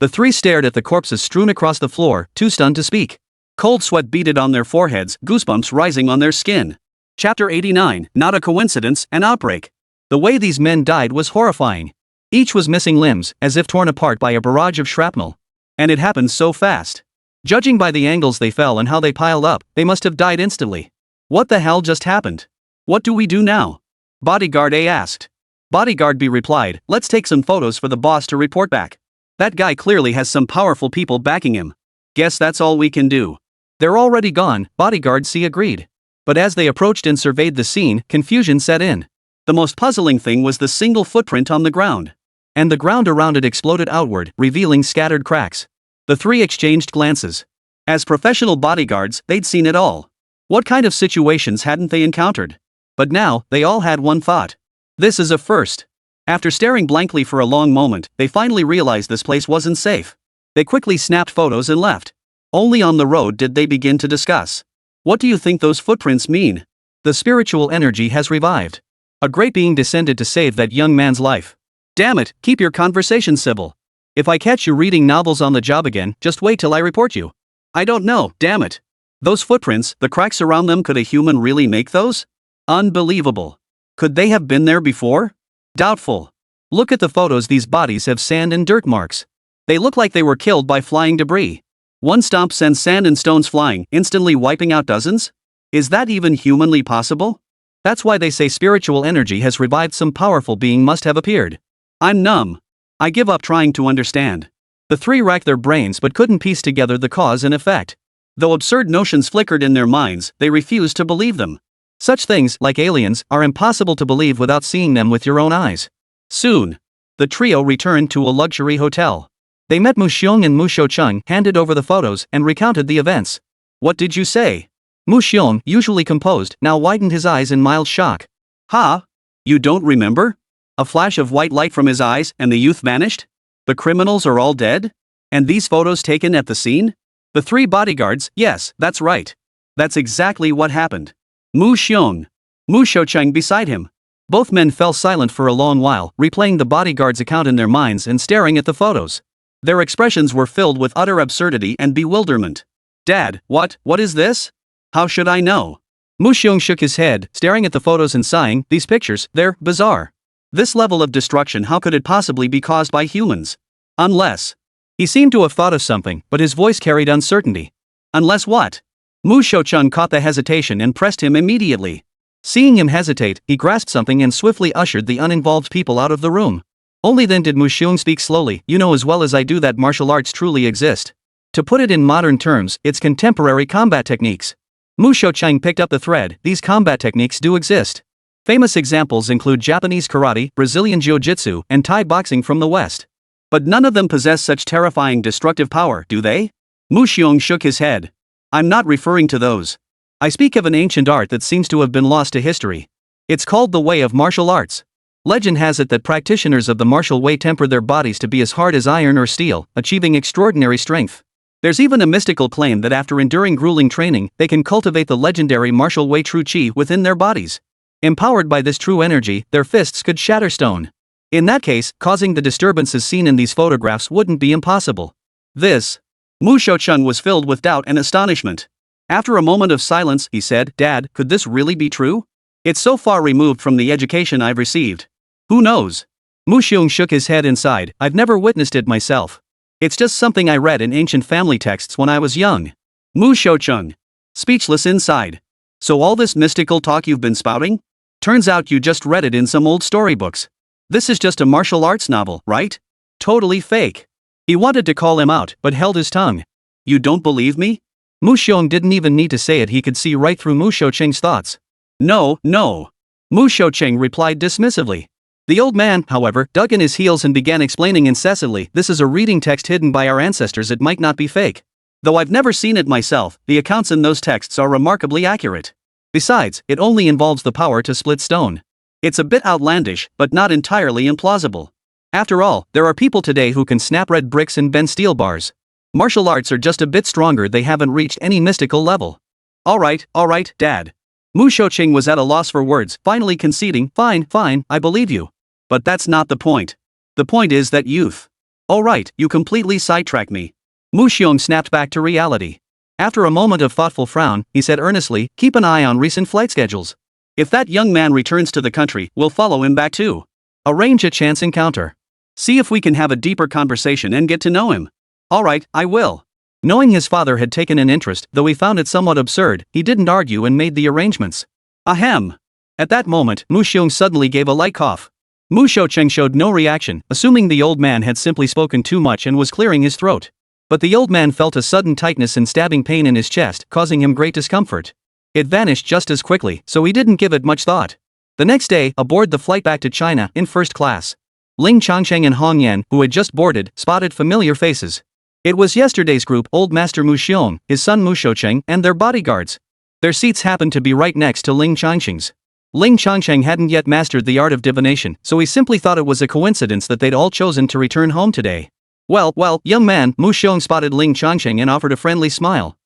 The three stared at the corpses strewn across the floor, too stunned to speak. Cold sweat beaded on their foreheads, goosebumps rising on their skin. Chapter 89, Not a Coincidence, an Outbreak. The way these men died was horrifying. Each was missing limbs, as if torn apart by a barrage of shrapnel. And it happened so fast. Judging by the angles they fell and how they piled up, they must have died instantly. What the hell just happened? What do we do now? Bodyguard A asked. Bodyguard B replied, let's take some photos for the boss to report back. That guy clearly has some powerful people backing him. Guess that's all we can do. They're already gone, Bodyguard C agreed. But as they approached and surveyed the scene, confusion set in. The most puzzling thing was the single footprint on the ground. And the ground around it exploded outward, revealing scattered cracks. The three exchanged glances. As professional bodyguards, they'd seen it all. What kind of situations hadn't they encountered? But now, they all had one thought. This is a first. After staring blankly for a long moment, they finally realized this place wasn't safe. They quickly snapped photos and left. Only on the road did they begin to discuss. What do you think those footprints mean? The spiritual energy has revived. A great being descended to save that young man's life. Damn it, keep your conversation civil. If I catch you reading novels on the job again, just wait till I report you. I don't know, damn it. Those footprints, the cracks around them, could a human really make those? Unbelievable. Could they have been there before? Doubtful. Look at the photos, these bodies have sand and dirt marks. They look like they were killed by flying debris. One stomp sends sand and stones flying, instantly wiping out dozens? Is that even humanly possible? That's why they say spiritual energy has revived, some powerful being must have appeared. I'm numb. I give up trying to understand. The three racked their brains but couldn't piece together the cause and effect. Though absurd notions flickered in their minds, they refused to believe them. Such things, like aliens, are impossible to believe without seeing them with your own eyes. Soon, the trio returned to a luxury hotel. They met Mu Xiong and Mu Shoucheng, handed over the photos, and recounted the events. What did you say? Mu Xiong, usually composed, now widened his eyes in mild shock. Ha? You don't remember? A flash of white light from his eyes, and the youth vanished? The criminals are all dead? And these photos taken at the scene? The three bodyguards, yes, that's right. That's exactly what happened. Mu Xiong. Mu Shoucheng beside him. Both men fell silent for a long while, replaying the bodyguard's account in their minds and staring at the photos. Their expressions were filled with utter absurdity and bewilderment. Dad, what is this? How should I know? Mu Xiong shook his head, staring at the photos and sighing, these pictures, they're bizarre. This level of destruction, how could it possibly be caused by humans? Unless. He seemed to have thought of something, but his voice carried uncertainty. Unless what? Mu Shoucheng caught the hesitation and pressed him immediately. Seeing him hesitate, he grasped something and swiftly ushered the uninvolved people out of the room. Only then did Mu Xiong speak slowly. You know as well as I do that martial arts truly exist. To put it in modern terms, it's contemporary combat techniques. Mu Shoucheng picked up the thread. These combat techniques do exist. Famous examples include Japanese karate, Brazilian jiu-jitsu, and Thai boxing from the West. But none of them possess such terrifying destructive power, do they? Mu Xiong shook his head. I'm not referring to those. I speak of an ancient art that seems to have been lost to history. It's called the way of martial arts. Legend has it that practitioners of the martial way temper their bodies to be as hard as iron or steel, achieving extraordinary strength. There's even a mystical claim that after enduring grueling training, they can cultivate the legendary martial way true chi within their bodies. Empowered by this true energy, their fists could shatter stone. In that case, causing the disturbances seen in these photographs wouldn't be impossible. Mu Shoucheng was filled with doubt and astonishment. After a moment of silence, he said, Dad, could this really be true? It's so far removed from the education I've received. Who knows? Mu Xiong shook his head and sighed. I've never witnessed it myself. It's just something I read in ancient family texts when I was young. Mu Shoucheng, speechless inside. So all this mystical talk you've been spouting? Turns out you just read it in some old storybooks. This is just a martial arts novel, right? Totally fake. He wanted to call him out, but held his tongue. You don't believe me? Mu Xiong didn't even need to say it, he could see right through Mu Shoucheng's thoughts. No. Mu Shoucheng replied dismissively. The old man, however, dug in his heels and began explaining incessantly, this is a reading text hidden by our ancestors, it might not be fake. Though I've never seen it myself, the accounts in those texts are remarkably accurate. Besides, it only involves the power to split stone. It's a bit outlandish, but not entirely implausible. After all, there are people today who can snap red bricks and bend steel bars. Martial arts are just a bit stronger, they haven't reached any mystical level. Alright, Dad. Mu Shoucheng was at a loss for words, finally conceding, fine, I believe you. But that's not the point. The point is that youth. Alright, you completely sidetrack me. Mu Xiong snapped back to reality. After a moment of thoughtful frown, he said earnestly, keep an eye on recent flight schedules. If that young man returns to the country, we'll follow him back too. Arrange a chance encounter. See if we can have a deeper conversation and get to know him. Alright, I will. Knowing his father had taken an interest, though he found it somewhat absurd, he didn't argue and made the arrangements. Ahem. At that moment, Mu Xiong suddenly gave a light cough. Mu Shoucheng showed no reaction, assuming the old man had simply spoken too much and was clearing his throat. But the old man felt a sudden tightness and stabbing pain in his chest, causing him great discomfort. It vanished just as quickly, so he didn't give it much thought. The next day, aboard the flight back to China, in first class, Ling Changsheng and Hong Yan, who had just boarded, spotted familiar faces. It was yesterday's group, Old Master Mu Xiong, his son Mu Shoucheng, and their bodyguards. Their seats happened to be right next to Ling Changsheng's. Ling Changsheng hadn't yet mastered the art of divination, so he simply thought it was a coincidence that they'd all chosen to return home today. Well, young man, Mu Xiong spotted Ling Changsheng and offered a friendly smile.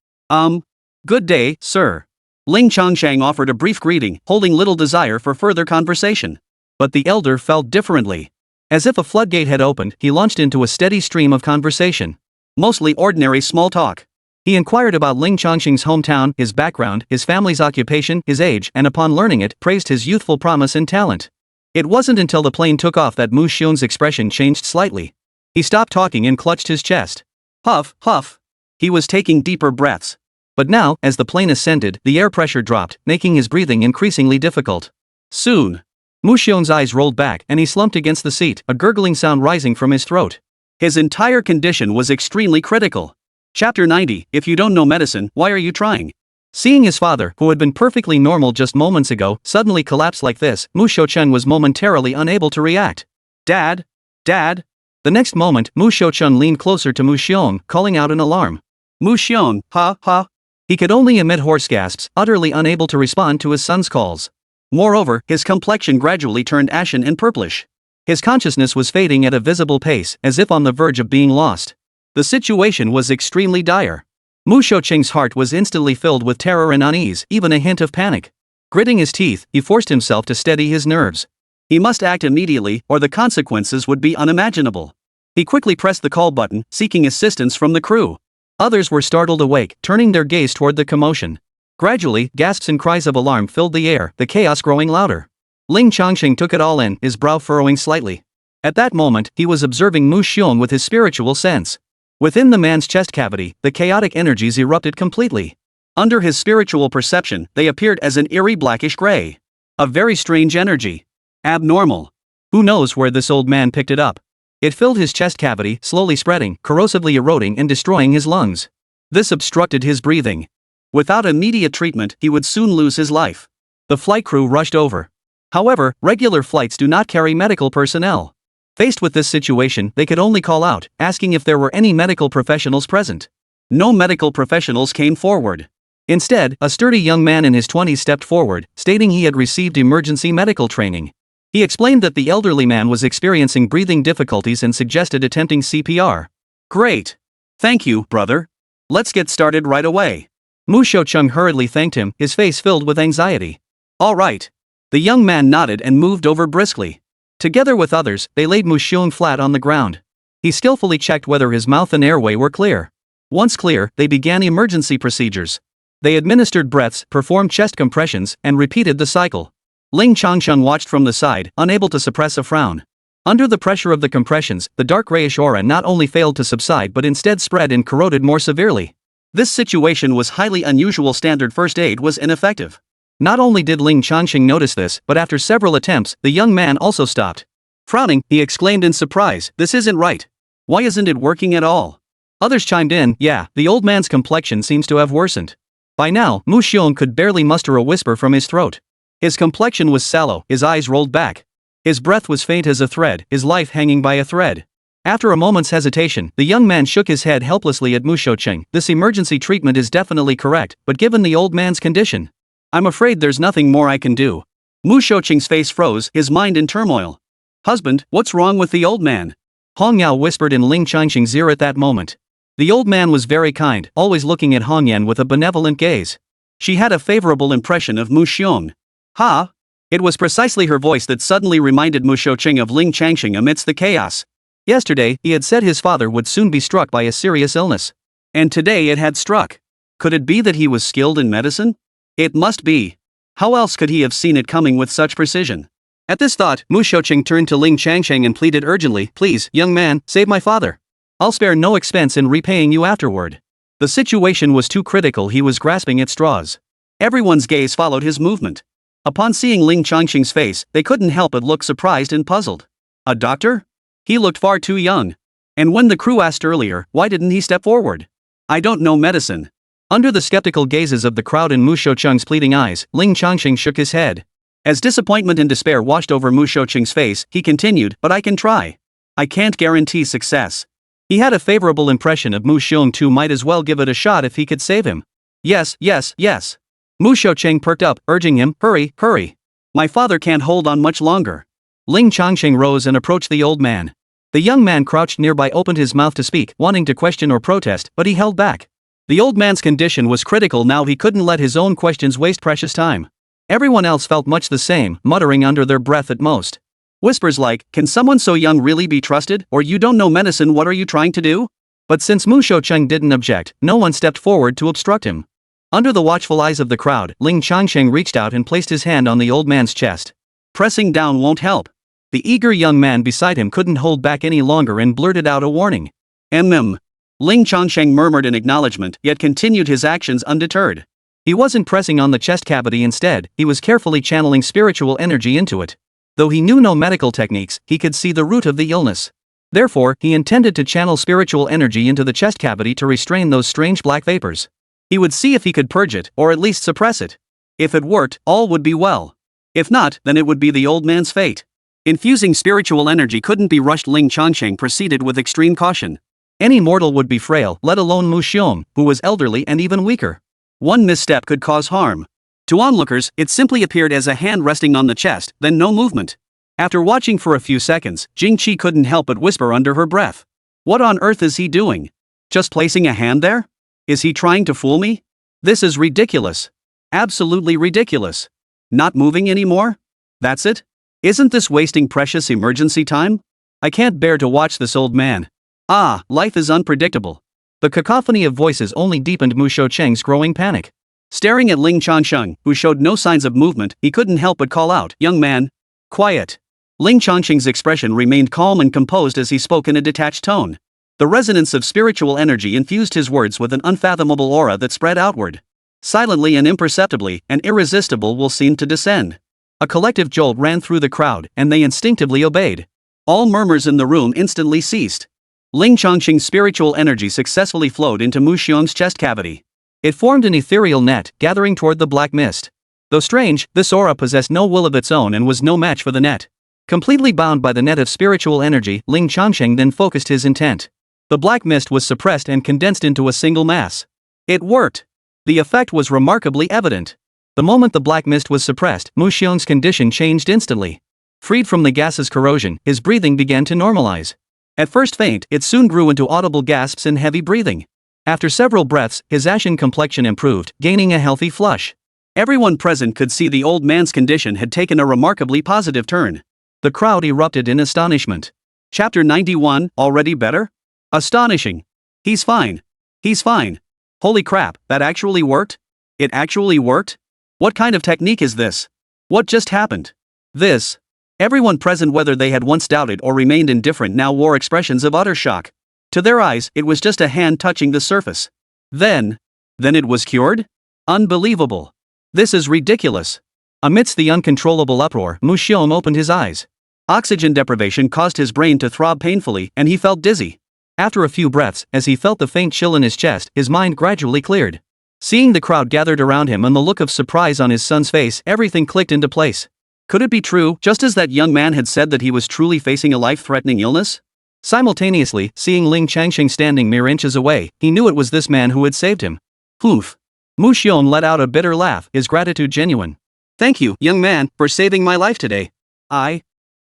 Good day, sir. Ling Changsheng offered a brief greeting, holding little desire for further conversation. But the elder felt differently. As if a floodgate had opened, he launched into a steady stream of conversation. Mostly ordinary small talk. He inquired about Ling Changsheng's hometown, his background, his family's occupation, his age, and upon learning it, praised his youthful promise and talent. It wasn't until the plane took off that Mu Xiong's expression changed slightly. He stopped talking and clutched his chest. Huff. He was taking deeper breaths. But now, as the plane ascended, the air pressure dropped, making his breathing increasingly difficult. Soon, Mu Xiong's eyes rolled back and he slumped against the seat, a gurgling sound rising from his throat. His entire condition was extremely critical. Chapter 90, If you don't know medicine, why are you trying? Seeing his father, who had been perfectly normal just moments ago, suddenly collapse like this, Mu Shoucheng was momentarily unable to react. Dad? The next moment, Mu Shoucheng leaned closer to Mu Xiong, calling out in alarm. Mu Xiong, ha. He could only emit hoarse gasps, utterly unable to respond to his son's calls. Moreover, his complexion gradually turned ashen and purplish. His consciousness was fading at a visible pace, as if on the verge of being lost. The situation was extremely dire. Mu Shoucheng's heart was instantly filled with terror and unease, even a hint of panic. Gritting his teeth, he forced himself to steady his nerves. He must act immediately, or the consequences would be unimaginable. He quickly pressed the call button, seeking assistance from the crew. Others were startled awake, turning their gaze toward the commotion. Gradually, gasps and cries of alarm filled the air, the chaos growing louder. Ling Changsheng took it all in, his brow furrowing slightly. At that moment, he was observing Mu Xiong with his spiritual sense. Within the man's chest cavity, the chaotic energies erupted completely. Under his spiritual perception, they appeared as an eerie blackish gray. A very strange energy. Abnormal. Who knows where this old man picked it up? It filled his chest cavity, slowly spreading, corrosively eroding and destroying his lungs. This obstructed his breathing. Without immediate treatment, he would soon lose his life. The flight crew rushed over. However, regular flights do not carry medical personnel. Faced with this situation, they could only call out, asking if there were any medical professionals present. No medical professionals came forward. Instead, a sturdy young man in his 20s stepped forward, stating he had received emergency medical training. He explained that the elderly man was experiencing breathing difficulties and suggested attempting CPR. Great. Thank you, brother. Let's get started right away. Mu Xiaocheng hurriedly thanked him, his face filled with anxiety. All right. The young man nodded and moved over briskly. Together with others, they laid Mu Xiong flat on the ground. He skillfully checked whether his mouth and airway were clear. Once clear, they began emergency procedures. They administered breaths, performed chest compressions, and repeated the cycle. Ling Changsheng watched from the side, unable to suppress a frown. Under the pressure of the compressions, the dark grayish aura not only failed to subside but instead spread and corroded more severely. This situation was highly unusual. Standard first aid was ineffective. Not only did Ling Changsheng notice this, but after several attempts, the young man also stopped. Frowning, he exclaimed in surprise, "This isn't right. Why isn't it working at all?" Others chimed in, "Yeah, the old man's complexion seems to have worsened." By now, Mu Xiong could barely muster a whisper from his throat. His complexion was sallow, his eyes rolled back. His breath was faint as a thread, his life hanging by a thread. After a moment's hesitation, the young man shook his head helplessly at Mu Xiaocheng. "This emergency treatment is definitely correct, but given the old man's condition, I'm afraid there's nothing more I can do." Mu Xiaocheng's face froze, his mind in turmoil. "Husband, what's wrong with the old man?" Hong Yao whispered in Ling Changsheng's ear at that moment. The old man was very kind, always looking at Hong Yan with a benevolent gaze. She had a favorable impression of Mu Xiong. "Ha!" It was precisely her voice that suddenly reminded Mu Xiaocheng of Ling Changsheng amidst the chaos. Yesterday, he had said his father would soon be struck by a serious illness. And today it had struck. Could it be that he was skilled in medicine? It must be. How else could he have seen it coming with such precision? At this thought, Mu Xiaocheng turned to Ling Changsheng and pleaded urgently, "Please, young man, save my father. I'll spare no expense in repaying you afterward." The situation was too critical. He was grasping at straws. Everyone's gaze followed his movement. Upon seeing Ling Changsheng's face, they couldn't help but look surprised and puzzled. A doctor? He looked far too young. And when the crew asked earlier, why didn't he step forward? "I don't know medicine." Under the skeptical gazes of the crowd and Mu Xiaocheng's pleading eyes, Ling Changsheng shook his head. As disappointment and despair washed over Mu Xiaocheng's face, he continued, "But I can try. I can't guarantee success." He had a favorable impression of Mu Xiong too, might as well give it a shot if he could save him. Yes. Mu Xiaocheng perked up, urging him, "Hurry, hurry. My father can't hold on much longer." Ling Changsheng rose and approached the old man. The young man crouched nearby opened his mouth to speak, wanting to question or protest, but he held back. The old man's condition was critical now, he couldn't let his own questions waste precious time. Everyone else felt much the same, muttering under their breath at most. Whispers like, "Can someone so young really be trusted?" or "You don't know medicine, what are you trying to do?" But since Mu Xiaocheng didn't object, no one stepped forward to obstruct him. Under the watchful eyes of the crowd, Ling Changsheng reached out and placed his hand on the old man's chest. "Pressing down won't help." The eager young man beside him couldn't hold back any longer and blurted out a warning. Ling Changsheng murmured in acknowledgement, yet continued his actions undeterred. He wasn't pressing on the chest cavity, instead, he was carefully channeling spiritual energy into it. Though he knew no medical techniques, he could see the root of the illness. Therefore, he intended to channel spiritual energy into the chest cavity to restrain those strange black vapors. He would see if he could purge it, or at least suppress it. If it worked, all would be well. If not, then it would be the old man's fate. Infusing spiritual energy couldn't be rushed. Ling Changsheng proceeded with extreme caution. Any mortal would be frail, let alone Mu Xiong, who was elderly and even weaker. One misstep could cause harm. To onlookers, it simply appeared as a hand resting on the chest, then no movement. After watching for a few seconds, Jing Qi couldn't help but whisper under her breath. "What on earth is he doing? Just placing a hand there? Is he trying to fool me? This is ridiculous. Absolutely ridiculous. Not moving anymore? That's it? Isn't this wasting precious emergency time? I can't bear to watch this old man. Ah, life is unpredictable." The cacophony of voices only deepened Mu Xiaocheng's growing panic. Staring at Ling Changsheng, who showed no signs of movement, he couldn't help but call out, "Young man. Quiet." Ling Changsheng's expression remained calm and composed as he spoke in a detached tone. The resonance of spiritual energy infused his words with an unfathomable aura that spread outward. Silently and imperceptibly, an irresistible will seemed to descend. A collective jolt ran through the crowd, and they instinctively obeyed. All murmurs in the room instantly ceased. Ling Changsheng's spiritual energy successfully flowed into Mu Xiong's chest cavity. It formed an ethereal net, gathering toward the black mist. Though strange, this aura possessed no will of its own and was no match for the net. Completely bound by the net of spiritual energy, Ling Changsheng then focused his intent. The black mist was suppressed and condensed into a single mass. It worked. The effect was remarkably evident. The moment the black mist was suppressed, Mu Xiong's condition changed instantly. Freed from the gas's corrosion, his breathing began to normalize. At first faint, it soon grew into audible gasps and heavy breathing. After several breaths, his ashen complexion improved, gaining a healthy flush. Everyone present could see the old man's condition had taken a remarkably positive turn. The crowd erupted in astonishment. Chapter 91, already better? Astonishing. He's fine. He's fine. Holy crap, that actually worked? It actually worked? What kind of technique is this? What just happened? This. Everyone present, whether they had once doubted or remained indifferent, now wore expressions of utter shock. To their eyes, it was just a hand touching the surface. Then it was cured? Unbelievable. This is ridiculous. Amidst the uncontrollable uproar, Mu Xiong opened his eyes. Oxygen deprivation caused his brain to throb painfully, and he felt dizzy. After a few breaths, as he felt the faint chill in his chest, his mind gradually cleared. Seeing the crowd gathered around him and the look of surprise on his son's face, everything clicked into place. Could it be true, just as that young man had said, that he was truly facing a life-threatening illness? Simultaneously, seeing Ling Changsheng standing mere inches away, he knew it was this man who had saved him. Humph. Mu Xiong let out a bitter laugh, his gratitude genuine. Thank you, young man, for saving my life today.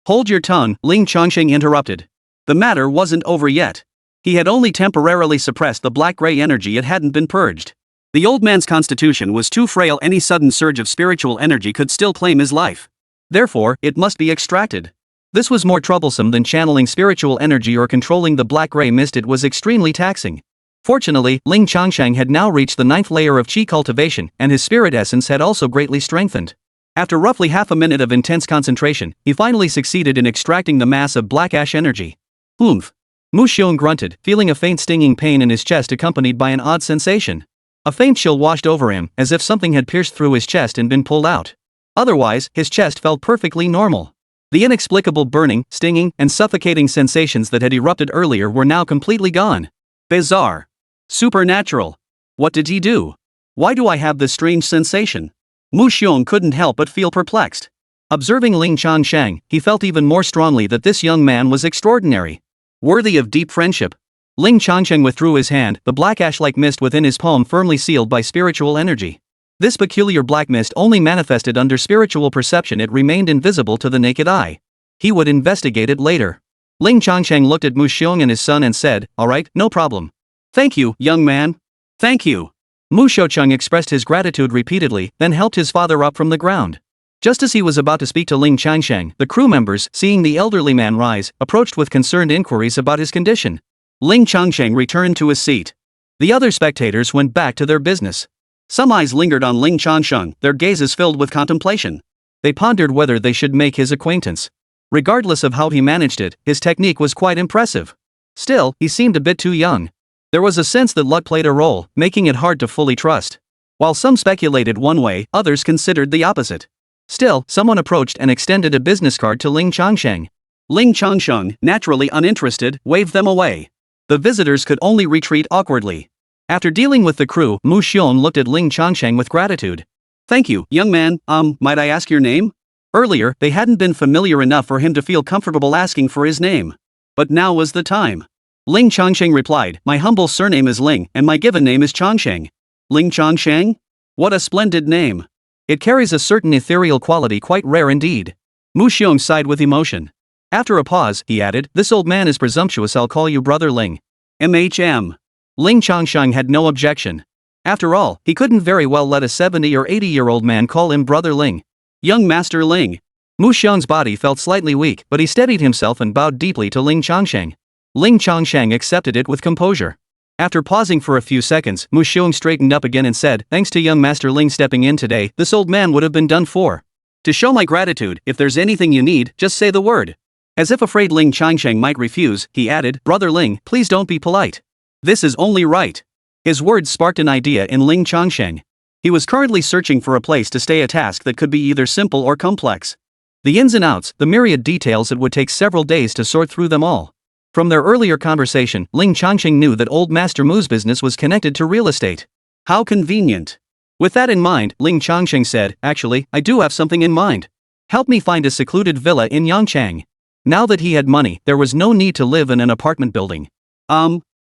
Hold your tongue, Ling Changsheng interrupted. The matter wasn't over yet. He had only temporarily suppressed the black-gray energy, it hadn't been purged. The old man's constitution was too frail, any sudden surge of spiritual energy could still claim his life. Therefore, it must be extracted. This was more troublesome than channeling spiritual energy or controlling the black-gray mist. It was extremely taxing. Fortunately, Ling Changsheng had now reached the 9th layer of qi cultivation, and his spirit essence had also greatly strengthened. After roughly half a minute of intense concentration, he finally succeeded in extracting the mass of black ash energy. Oomph. Mu Xiong grunted, feeling a faint stinging pain in his chest accompanied by an odd sensation. A faint chill washed over him, as if something had pierced through his chest and been pulled out. Otherwise, his chest felt perfectly normal. The inexplicable burning, stinging, and suffocating sensations that had erupted earlier were now completely gone. Bizarre. Supernatural. What did he do? Why do I have this strange sensation? Mu Xiong couldn't help but feel perplexed. Observing Ling Changsheng, he felt even more strongly that this young man was extraordinary. Worthy of deep friendship. Ling Changsheng withdrew his hand, the black ash-like mist within his palm firmly sealed by spiritual energy. This peculiar black mist only manifested under spiritual perception, it remained invisible to the naked eye. He would investigate it later. Ling Changsheng looked at Mu Xiong and his son and said, "Alright, no problem." "Thank you, young man. Thank you." Mu Xiongcheng expressed his gratitude repeatedly, then helped his father up from the ground. Just as he was about to speak to Ling Changsheng, the crew members, seeing the elderly man rise, approached with concerned inquiries about his condition. Ling Changsheng returned to his seat. The other spectators went back to their business. Some eyes lingered on Ling Changsheng, their gazes filled with contemplation. They pondered whether they should make his acquaintance. Regardless of how he managed it, his technique was quite impressive. Still, he seemed a bit too young. There was a sense that luck played a role, making it hard to fully trust. While some speculated one way, others considered the opposite. Still, someone approached and extended a business card to Ling Changsheng. Ling Changsheng, naturally uninterested, waved them away. The visitors could only retreat awkwardly. After dealing with the crew, Mu Xiong looked at Ling Changsheng with gratitude. "Thank you, young man. Might I ask your name?" Earlier, they hadn't been familiar enough for him to feel comfortable asking for his name. But now was the time. Ling Changsheng replied, "My humble surname is Ling, and my given name is Changsheng." Ling Changsheng? What a splendid name. It carries a certain ethereal quality quite rare indeed. Mu Xiong sighed with emotion. After a pause, he added, "This old man is presumptuous, I'll call you Brother Ling." MHM. Ling Changsheng had no objection. After all, he couldn't very well let a 70 or 80-year-old man call him Brother Ling. Young Master Ling. Mu Xiong's body felt slightly weak, but he steadied himself and bowed deeply to Ling Changsheng. Ling Changsheng accepted it with composure. After pausing for a few seconds, Mu Xiong straightened up again and said, "Thanks to young Master Ling stepping in today, this old man would have been done for. To show my gratitude, if there's anything you need, just say the word." As if afraid Ling Changsheng might refuse, he added, "Brother Ling, please don't be polite. This is only right." His words sparked an idea in Ling Changsheng. He was currently searching for a place to stay, a task that could be either simple or complex. The ins and outs, the myriad details, it would take several days to sort through them all. From their earlier conversation, Ling Changsheng knew that old Master Mu's business was connected to real estate. How convenient. With that in mind, Ling Changsheng said, "Actually, I do have something in mind. Help me find a secluded villa in Yangchang." Now that he had money, there was no need to live in an apartment building.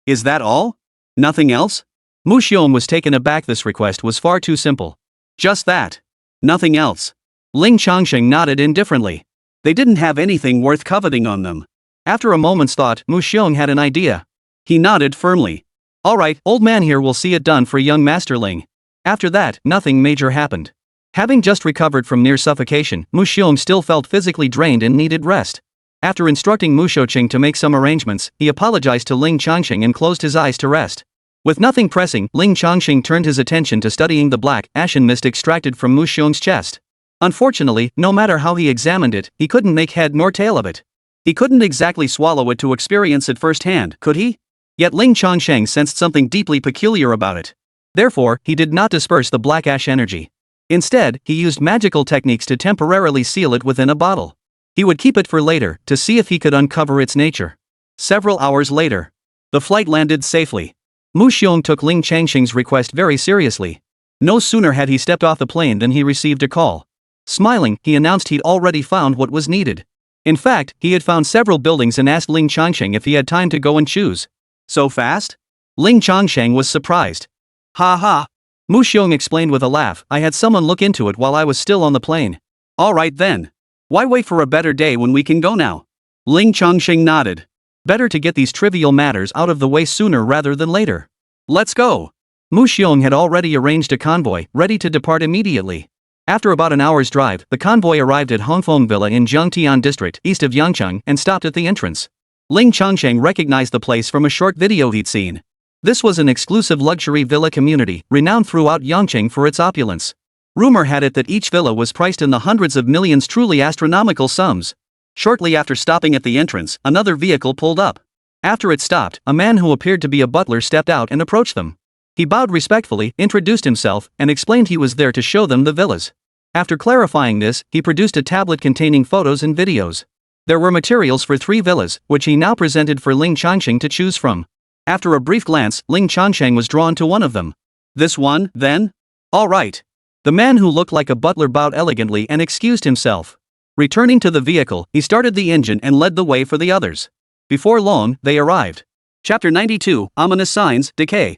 Is that all? Nothing else? Mu Xiong was taken aback. This request was far too simple. Just that. Nothing else. Ling Changsheng nodded indifferently. They didn't have anything worth coveting on them. After a moment's thought, Mu Xiong had an idea. He nodded firmly. "All right, old man, here will see it done for young Master Ling." After that, nothing major happened. Having just recovered from near suffocation, Mu Xiong still felt physically drained and needed rest. After instructing Mu Shouqing to make some arrangements, he apologized to Ling Changsheng and closed his eyes to rest. With nothing pressing, Ling Changsheng turned his attention to studying the black, ashen mist extracted from Mu Xiong's chest. Unfortunately, no matter how he examined it, he couldn't make head nor tail of it. He couldn't exactly swallow it to experience it firsthand, could he? Yet Ling Changsheng sensed something deeply peculiar about it. Therefore, he did not disperse the black ash energy. Instead, he used magical techniques to temporarily seal it within a bottle. He would keep it for later, to see if he could uncover its nature. Several hours later, the flight landed safely. Mu Xiong took Ling Changsheng's request very seriously. No sooner had he stepped off the plane than he received a call. Smiling, he announced he'd already found what was needed. In fact, he had found several buildings and asked Ling Changsheng if he had time to go and choose. So fast? Ling Changsheng was surprised. "Ha ha." Mu Xiong explained with a laugh, "I had someone look into it while I was still on the plane." "All right then. Why wait for a better day when we can go now?" Ling Changsheng nodded. Better to get these trivial matters out of the way sooner rather than later. Let's go. Mu Xiong had already arranged a convoy, ready to depart immediately. After about an hour's drive, the convoy arrived at Hongfeng Villa in Jiangtian district, east of Yangcheng, and stopped at the entrance. Ling Changsheng recognized the place from a short video he'd seen. This was an exclusive luxury villa community, renowned throughout Yangcheng for its opulence. Rumor had it that each villa was priced in the hundreds of millions, truly astronomical sums. Shortly after stopping at the entrance, another vehicle pulled up. After it stopped, a man who appeared to be a butler stepped out and approached them. He bowed respectfully, introduced himself, and explained he was there to show them the villas. After clarifying this, he produced a tablet containing photos and videos. There were materials for 3 villas, which he now presented for Ling Changsheng to choose from. After a brief glance, Ling Changsheng was drawn to one of them. "This one, then? All right." The man who looked like a butler bowed elegantly and excused himself. Returning to the vehicle, he started the engine and led the way for the others. Before long, they arrived. Chapter 92, Ominous Signs, Decay.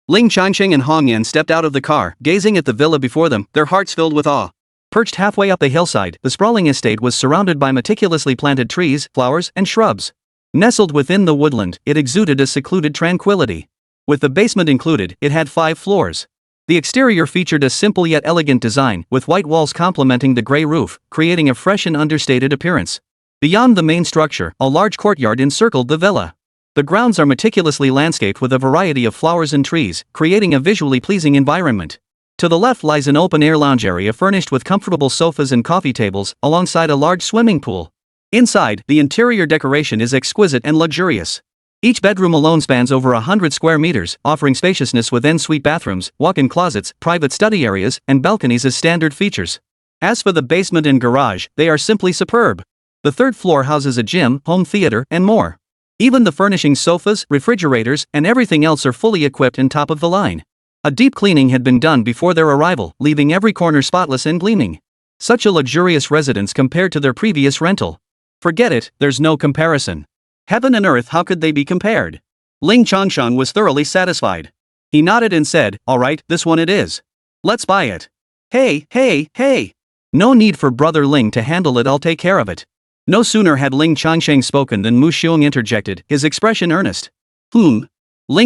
Ling Changsheng and Hong Yan stepped out of the car, gazing at the villa before them, their hearts filled with awe. Perched halfway up the hillside, the sprawling estate was surrounded by meticulously planted trees, flowers, and shrubs. Nestled within the woodland, it exuded a secluded tranquility. With the basement included, it had 5 floors. The exterior featured a simple yet elegant design, with white walls complementing the gray roof, creating a fresh and understated appearance. Beyond the main structure, a large courtyard encircled the villa. The grounds are meticulously landscaped with a variety of flowers and trees, creating a visually pleasing environment. To the left lies an open-air lounge area furnished with comfortable sofas and coffee tables, alongside a large swimming pool. Inside, the interior decoration is exquisite and luxurious. Each bedroom alone spans over 100 square meters, offering spaciousness with en-suite bathrooms, walk-in closets, private study areas, and balconies as standard features. As for the basement and garage, they are simply superb. The 3rd floor houses a gym, home theater, and more. Even the furnishings, sofas, refrigerators, and everything else are fully equipped and top of the line. A deep cleaning had been done before their arrival, leaving every corner spotless and gleaming. Such a luxurious residence compared to their previous rental. Forget it, there's no comparison. Heaven and earth, how could they be compared? Ling Changsheng was thoroughly satisfied. He nodded and said, "All right, this one it is. Let's buy it." Hey. No need for Brother Ling to handle it, I'll take care of it." No sooner had Ling Changsheng spoken than Mu Xiong interjected, his expression earnest. Ling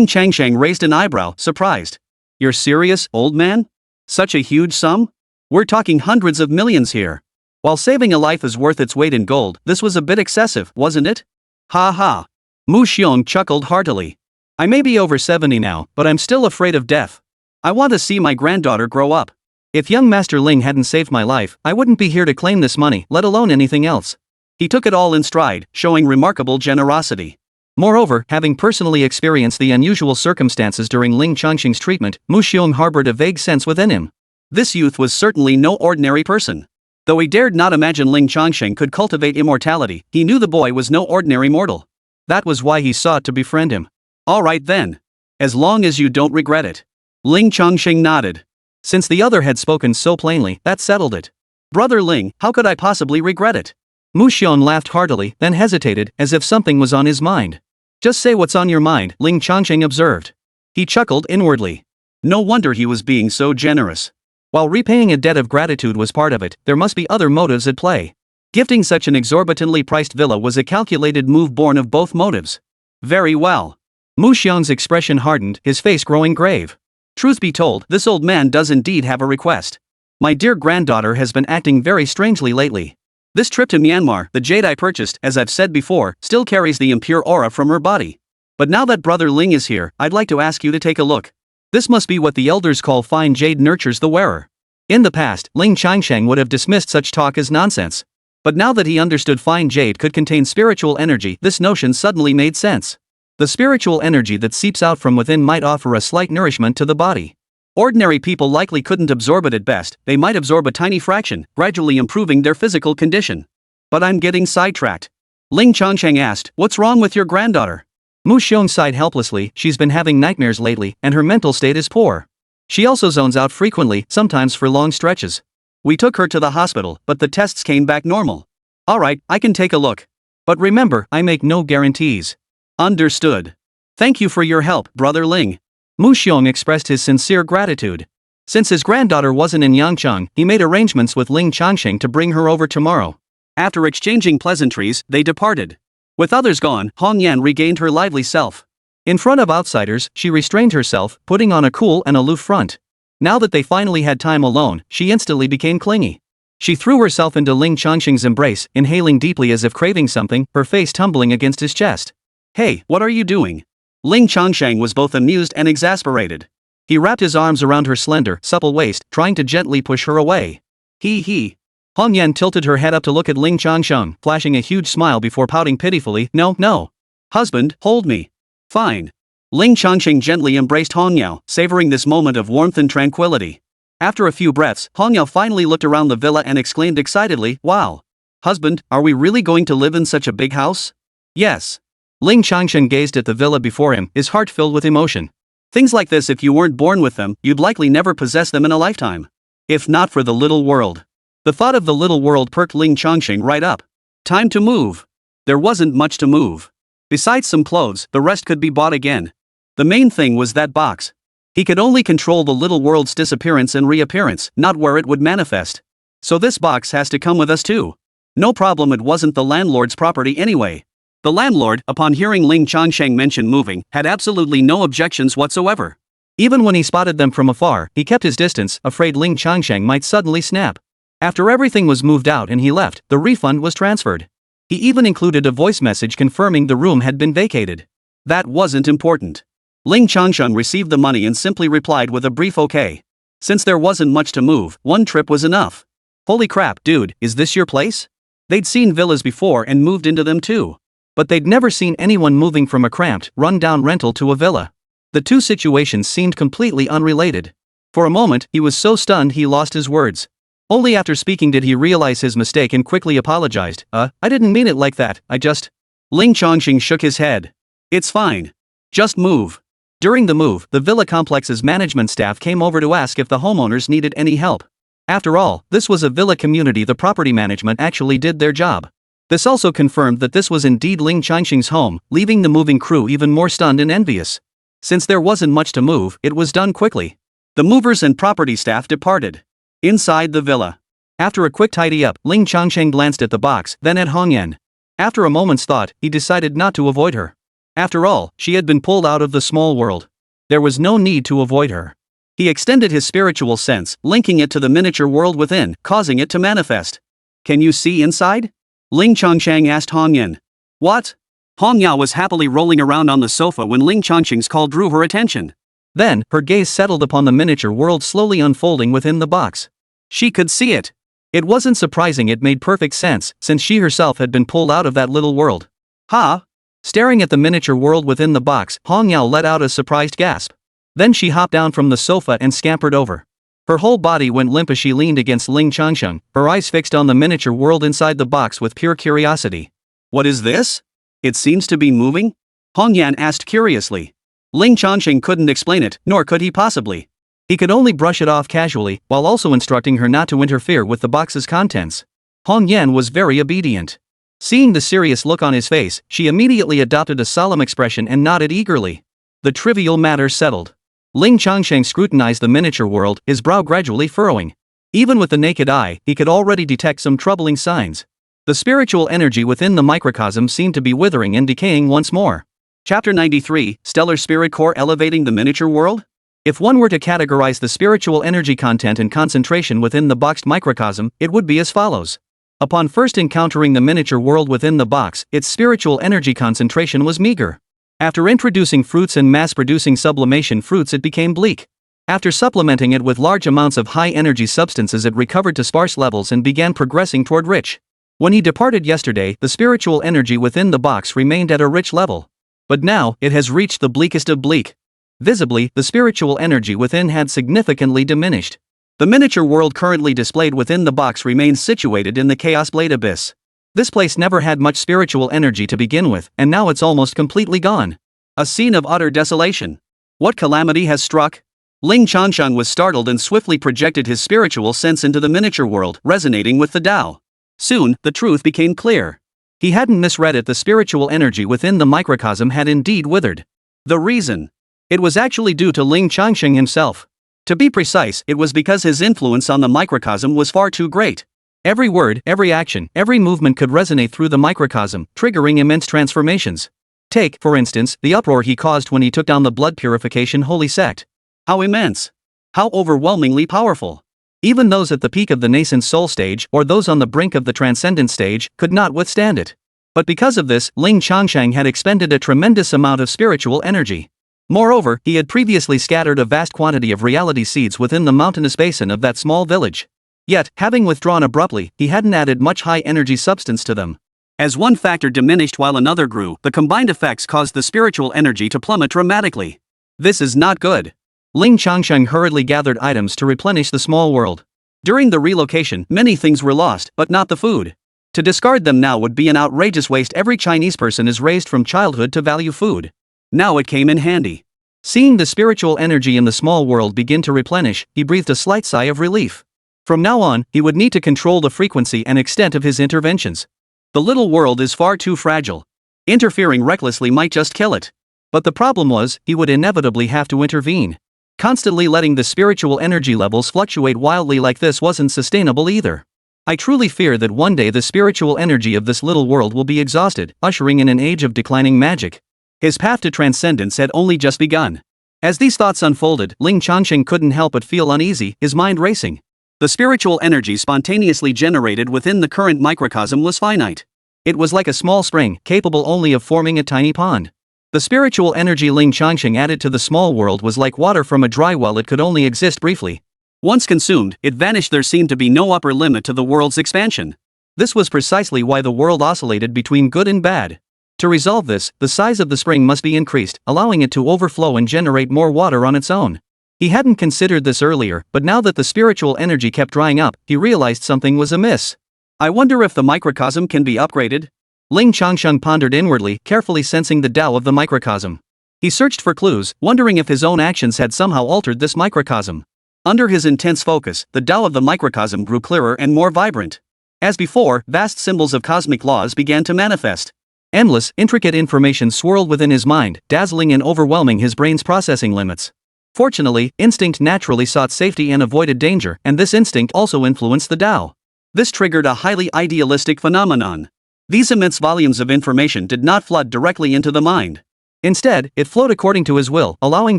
Changsheng raised an eyebrow, surprised. "You're serious, old man? Such a huge sum? We're talking hundreds of millions here. While saving a life is worth its weight in gold, this was a bit excessive, wasn't it?" "Ha ha." Mu Xiong chuckled heartily. "I may be over 70 now, but I'm still afraid of death. I want to see my granddaughter grow up. If young Master Ling hadn't saved my life, I wouldn't be here to claim this money, let alone anything else." He took it all in stride, showing remarkable generosity. Moreover, having personally experienced the unusual circumstances during Ling Changsheng's treatment, Mu Xiong harbored a vague sense within him. This youth was certainly no ordinary person. Though he dared not imagine Ling Changsheng could cultivate immortality, he knew the boy was no ordinary mortal. That was why he sought to befriend him. Alright then. As long as you don't regret it. Ling Changsheng nodded. Since the other had spoken so plainly, that settled it. Brother Ling, how could I possibly regret it? Mu Xiong laughed heartily, then hesitated, as if something was on his mind. Just say what's on your mind, Ling Changsheng observed. He chuckled inwardly. No wonder he was being so generous. While repaying a debt of gratitude was part of it, there must be other motives at play. Gifting such an exorbitantly priced villa was a calculated move born of both motives. Very well. Mu Xiong's expression hardened, his face growing grave. Truth be told, this old man does indeed have a request. My dear granddaughter has been acting very strangely lately. This trip to Myanmar, the jade I purchased, as I've said before, still carries the impure aura from her body. But now that Brother Ling is here, I'd like to ask you to take a look. This must be what the elders call fine jade nurtures the wearer. In the past, Ling Changsheng would have dismissed such talk as nonsense. But now that he understood fine jade could contain spiritual energy, this notion suddenly made sense. The spiritual energy that seeps out from within might offer a slight nourishment to the body. Ordinary people likely couldn't absorb it at best, they might absorb a tiny fraction, gradually improving their physical condition. But I'm getting sidetracked. Ling Changsheng asked, what's wrong with your granddaughter? Mu Xiong sighed helplessly, she's been having nightmares lately, and her mental state is poor. She also zones out frequently, sometimes for long stretches. We took her to the hospital, but the tests came back normal. Alright, I can take a look. But remember, I make no guarantees. Understood. Thank you for your help, Brother Ling. Mu Xiong expressed his sincere gratitude. Since his granddaughter wasn't in Yangcheng, he made arrangements with Ling Changsheng to bring her over tomorrow. After exchanging pleasantries, they departed. With others gone, Hong Yan regained her lively self. In front of outsiders, she restrained herself, putting on a cool and aloof front. Now that they finally had time alone, she instantly became clingy. She threw herself into Ling Changsheng's embrace, inhaling deeply as if craving something, her face tumbling against his chest. Hey, what are you doing? Ling Changsheng was both amused and exasperated. He wrapped his arms around her slender, supple waist, trying to gently push her away. He. Hong Yan tilted her head up to look at Ling Changsheng, flashing a huge smile before pouting pitifully, no. Husband, hold me. Fine. Ling Changsheng gently embraced Hong Yao, savoring this moment of warmth and tranquility. After a few breaths, Hong Yao finally looked around the villa and exclaimed excitedly, wow. Husband, are we really going to live in such a big house? Yes. Ling Changsheng gazed at the villa before him, his heart filled with emotion. Things like this, if you weren't born with them, you'd likely never possess them in a lifetime. If not for the little world. The thought of the little world perked Ling Changsheng right up. Time to move. There wasn't much to move. Besides some clothes, the rest could be bought again. The main thing was that box. He could only control the little world's disappearance and reappearance, not where it would manifest. So this box has to come with us too. No problem, it wasn't the landlord's property anyway. The landlord, upon hearing Ling Changsheng mention moving, had absolutely no objections whatsoever. Even when he spotted them from afar, he kept his distance, afraid Ling Changsheng might suddenly snap. After everything was moved out and he left, the refund was transferred. He even included a voice message confirming the room had been vacated. That wasn't important. Ling Changsheng received the money and simply replied with a brief okay. Since there wasn't much to move, one trip was enough. Holy crap, dude, is this your place? They'd seen villas before and moved into them too. But they'd never seen anyone moving from a cramped, run-down rental to a villa. The two situations seemed completely unrelated. For a moment, he was so stunned he lost his words. Only after speaking did he realize his mistake and quickly apologized. I didn't mean it like that, I just... Ling Changsheng shook his head. It's fine. Just move. During the move, the villa complex's management staff came over to ask if the homeowners needed any help. After all, this was a villa community, the property management actually did their job. This also confirmed that this was indeed Ling Changsheng's home, leaving the moving crew even more stunned and envious. Since there wasn't much to move, it was done quickly. The movers and property staff departed. Inside the villa. After a quick tidy-up, Ling Changsheng glanced at the box, then at Hong Yan. After a moment's thought, he decided not to avoid her. After all, she had been pulled out of the small world. There was no need to avoid her. He extended his spiritual sense, linking it to the miniature world within, causing it to manifest. Can you see inside? Ling Changsheng asked Hong Yan. What? Hong Yao was happily rolling around on the sofa when Ling Changsheng's call drew her attention. Then, her gaze settled upon the miniature world slowly unfolding within the box. She could see it. It wasn't surprising, it made perfect sense, since she herself had been pulled out of that little world. Ha! Staring at the miniature world within the box, Xinyue let out a surprised gasp. Then she hopped down from the sofa and scampered over. Her whole body went limp as she leaned against Ling Changsheng, her eyes fixed on the miniature world inside the box with pure curiosity. "What is this? It seems to be moving?" Xinyue asked curiously. Ling Changsheng couldn't explain it, nor could he possibly. He could only brush it off casually, while also instructing her not to interfere with the box's contents. Xinyue was very obedient. Seeing the serious look on his face, she immediately adopted a solemn expression and nodded eagerly. The trivial matter settled. Ling Changsheng scrutinized the miniature world, his brow gradually furrowing. Even with the naked eye, he could already detect some troubling signs. The spiritual energy within the microcosm seemed to be withering and decaying once more. Chapter 93, Stellar Spirit Core Elevating the Miniature World? If one were to categorize the spiritual energy content and concentration within the boxed microcosm, it would be as follows. Upon first encountering the miniature world within the box, its spiritual energy concentration was meager. After introducing fruits and mass-producing sublimation fruits, it became bleak. After supplementing it with large amounts of high-energy substances, it recovered to sparse levels and began progressing toward rich. When he departed yesterday, the spiritual energy within the box remained at a rich level. But now, it has reached the bleakest of bleak. Visibly, the spiritual energy within had significantly diminished. The miniature world currently displayed within the box remains situated in the Chaos Blade Abyss. This place never had much spiritual energy to begin with, and now it's almost completely gone. A scene of utter desolation. What calamity has struck? Ling Changsheng was startled and swiftly projected his spiritual sense into the miniature world, resonating with the Tao. Soon, the truth became clear. He hadn't misread it, the spiritual energy within the microcosm had indeed withered. The reason? It was actually due to Ling Changsheng himself. To be precise, it was because his influence on the microcosm was far too great. Every word, every action, every movement could resonate through the microcosm, triggering immense transformations. Take, for instance, the uproar he caused when he took down the blood purification holy sect. How immense! How overwhelmingly powerful! Even those at the peak of the nascent soul stage, or those on the brink of the transcendent stage, could not withstand it. But because of this, Ling Changsheng had expended a tremendous amount of spiritual energy. Moreover, he had previously scattered a vast quantity of reality seeds within the mountainous basin of that small village. Yet, having withdrawn abruptly, he hadn't added much high-energy substance to them. As one factor diminished while another grew, the combined effects caused the spiritual energy to plummet dramatically. This is not good. Ling Changsheng hurriedly gathered items to replenish the small world. During the relocation, many things were lost, but not the food. To discard them now would be an outrageous waste. Every Chinese person is raised from childhood to value food. Now it came in handy. Seeing the spiritual energy in the small world begin to replenish, he breathed a slight sigh of relief. From now on, he would need to control the frequency and extent of his interventions. The little world is far too fragile. Interfering recklessly might just kill it. But the problem was, he would inevitably have to intervene. Constantly letting the spiritual energy levels fluctuate wildly like this wasn't sustainable either. I truly fear that one day the spiritual energy of this little world will be exhausted, ushering in an age of declining magic. His path to transcendence had only just begun. As these thoughts unfolded, Ling Changsheng couldn't help but feel uneasy, his mind racing. The spiritual energy spontaneously generated within the current microcosm was finite. It was like a small spring, capable only of forming a tiny pond. The spiritual energy Ling Changsheng added to the small world was like water from a dry well. It could only exist briefly. Once consumed, it vanished. There seemed to be no upper limit to the world's expansion. This was precisely why the world oscillated between good and bad. To resolve this, the size of the spring must be increased, allowing it to overflow and generate more water on its own. He hadn't considered this earlier, but now that the spiritual energy kept drying up, he realized something was amiss. I wonder if the microcosm can be upgraded? Ling Changsheng pondered inwardly, carefully sensing the Tao of the microcosm. He searched for clues, wondering if his own actions had somehow altered this microcosm. Under his intense focus, the Tao of the microcosm grew clearer and more vibrant. As before, vast symbols of cosmic laws began to manifest. Endless, intricate information swirled within his mind, dazzling and overwhelming his brain's processing limits. Fortunately, instinct naturally sought safety and avoided danger, and this instinct also influenced the Tao. This triggered a highly idealistic phenomenon. These immense volumes of information did not flood directly into the mind. Instead, it flowed according to his will, allowing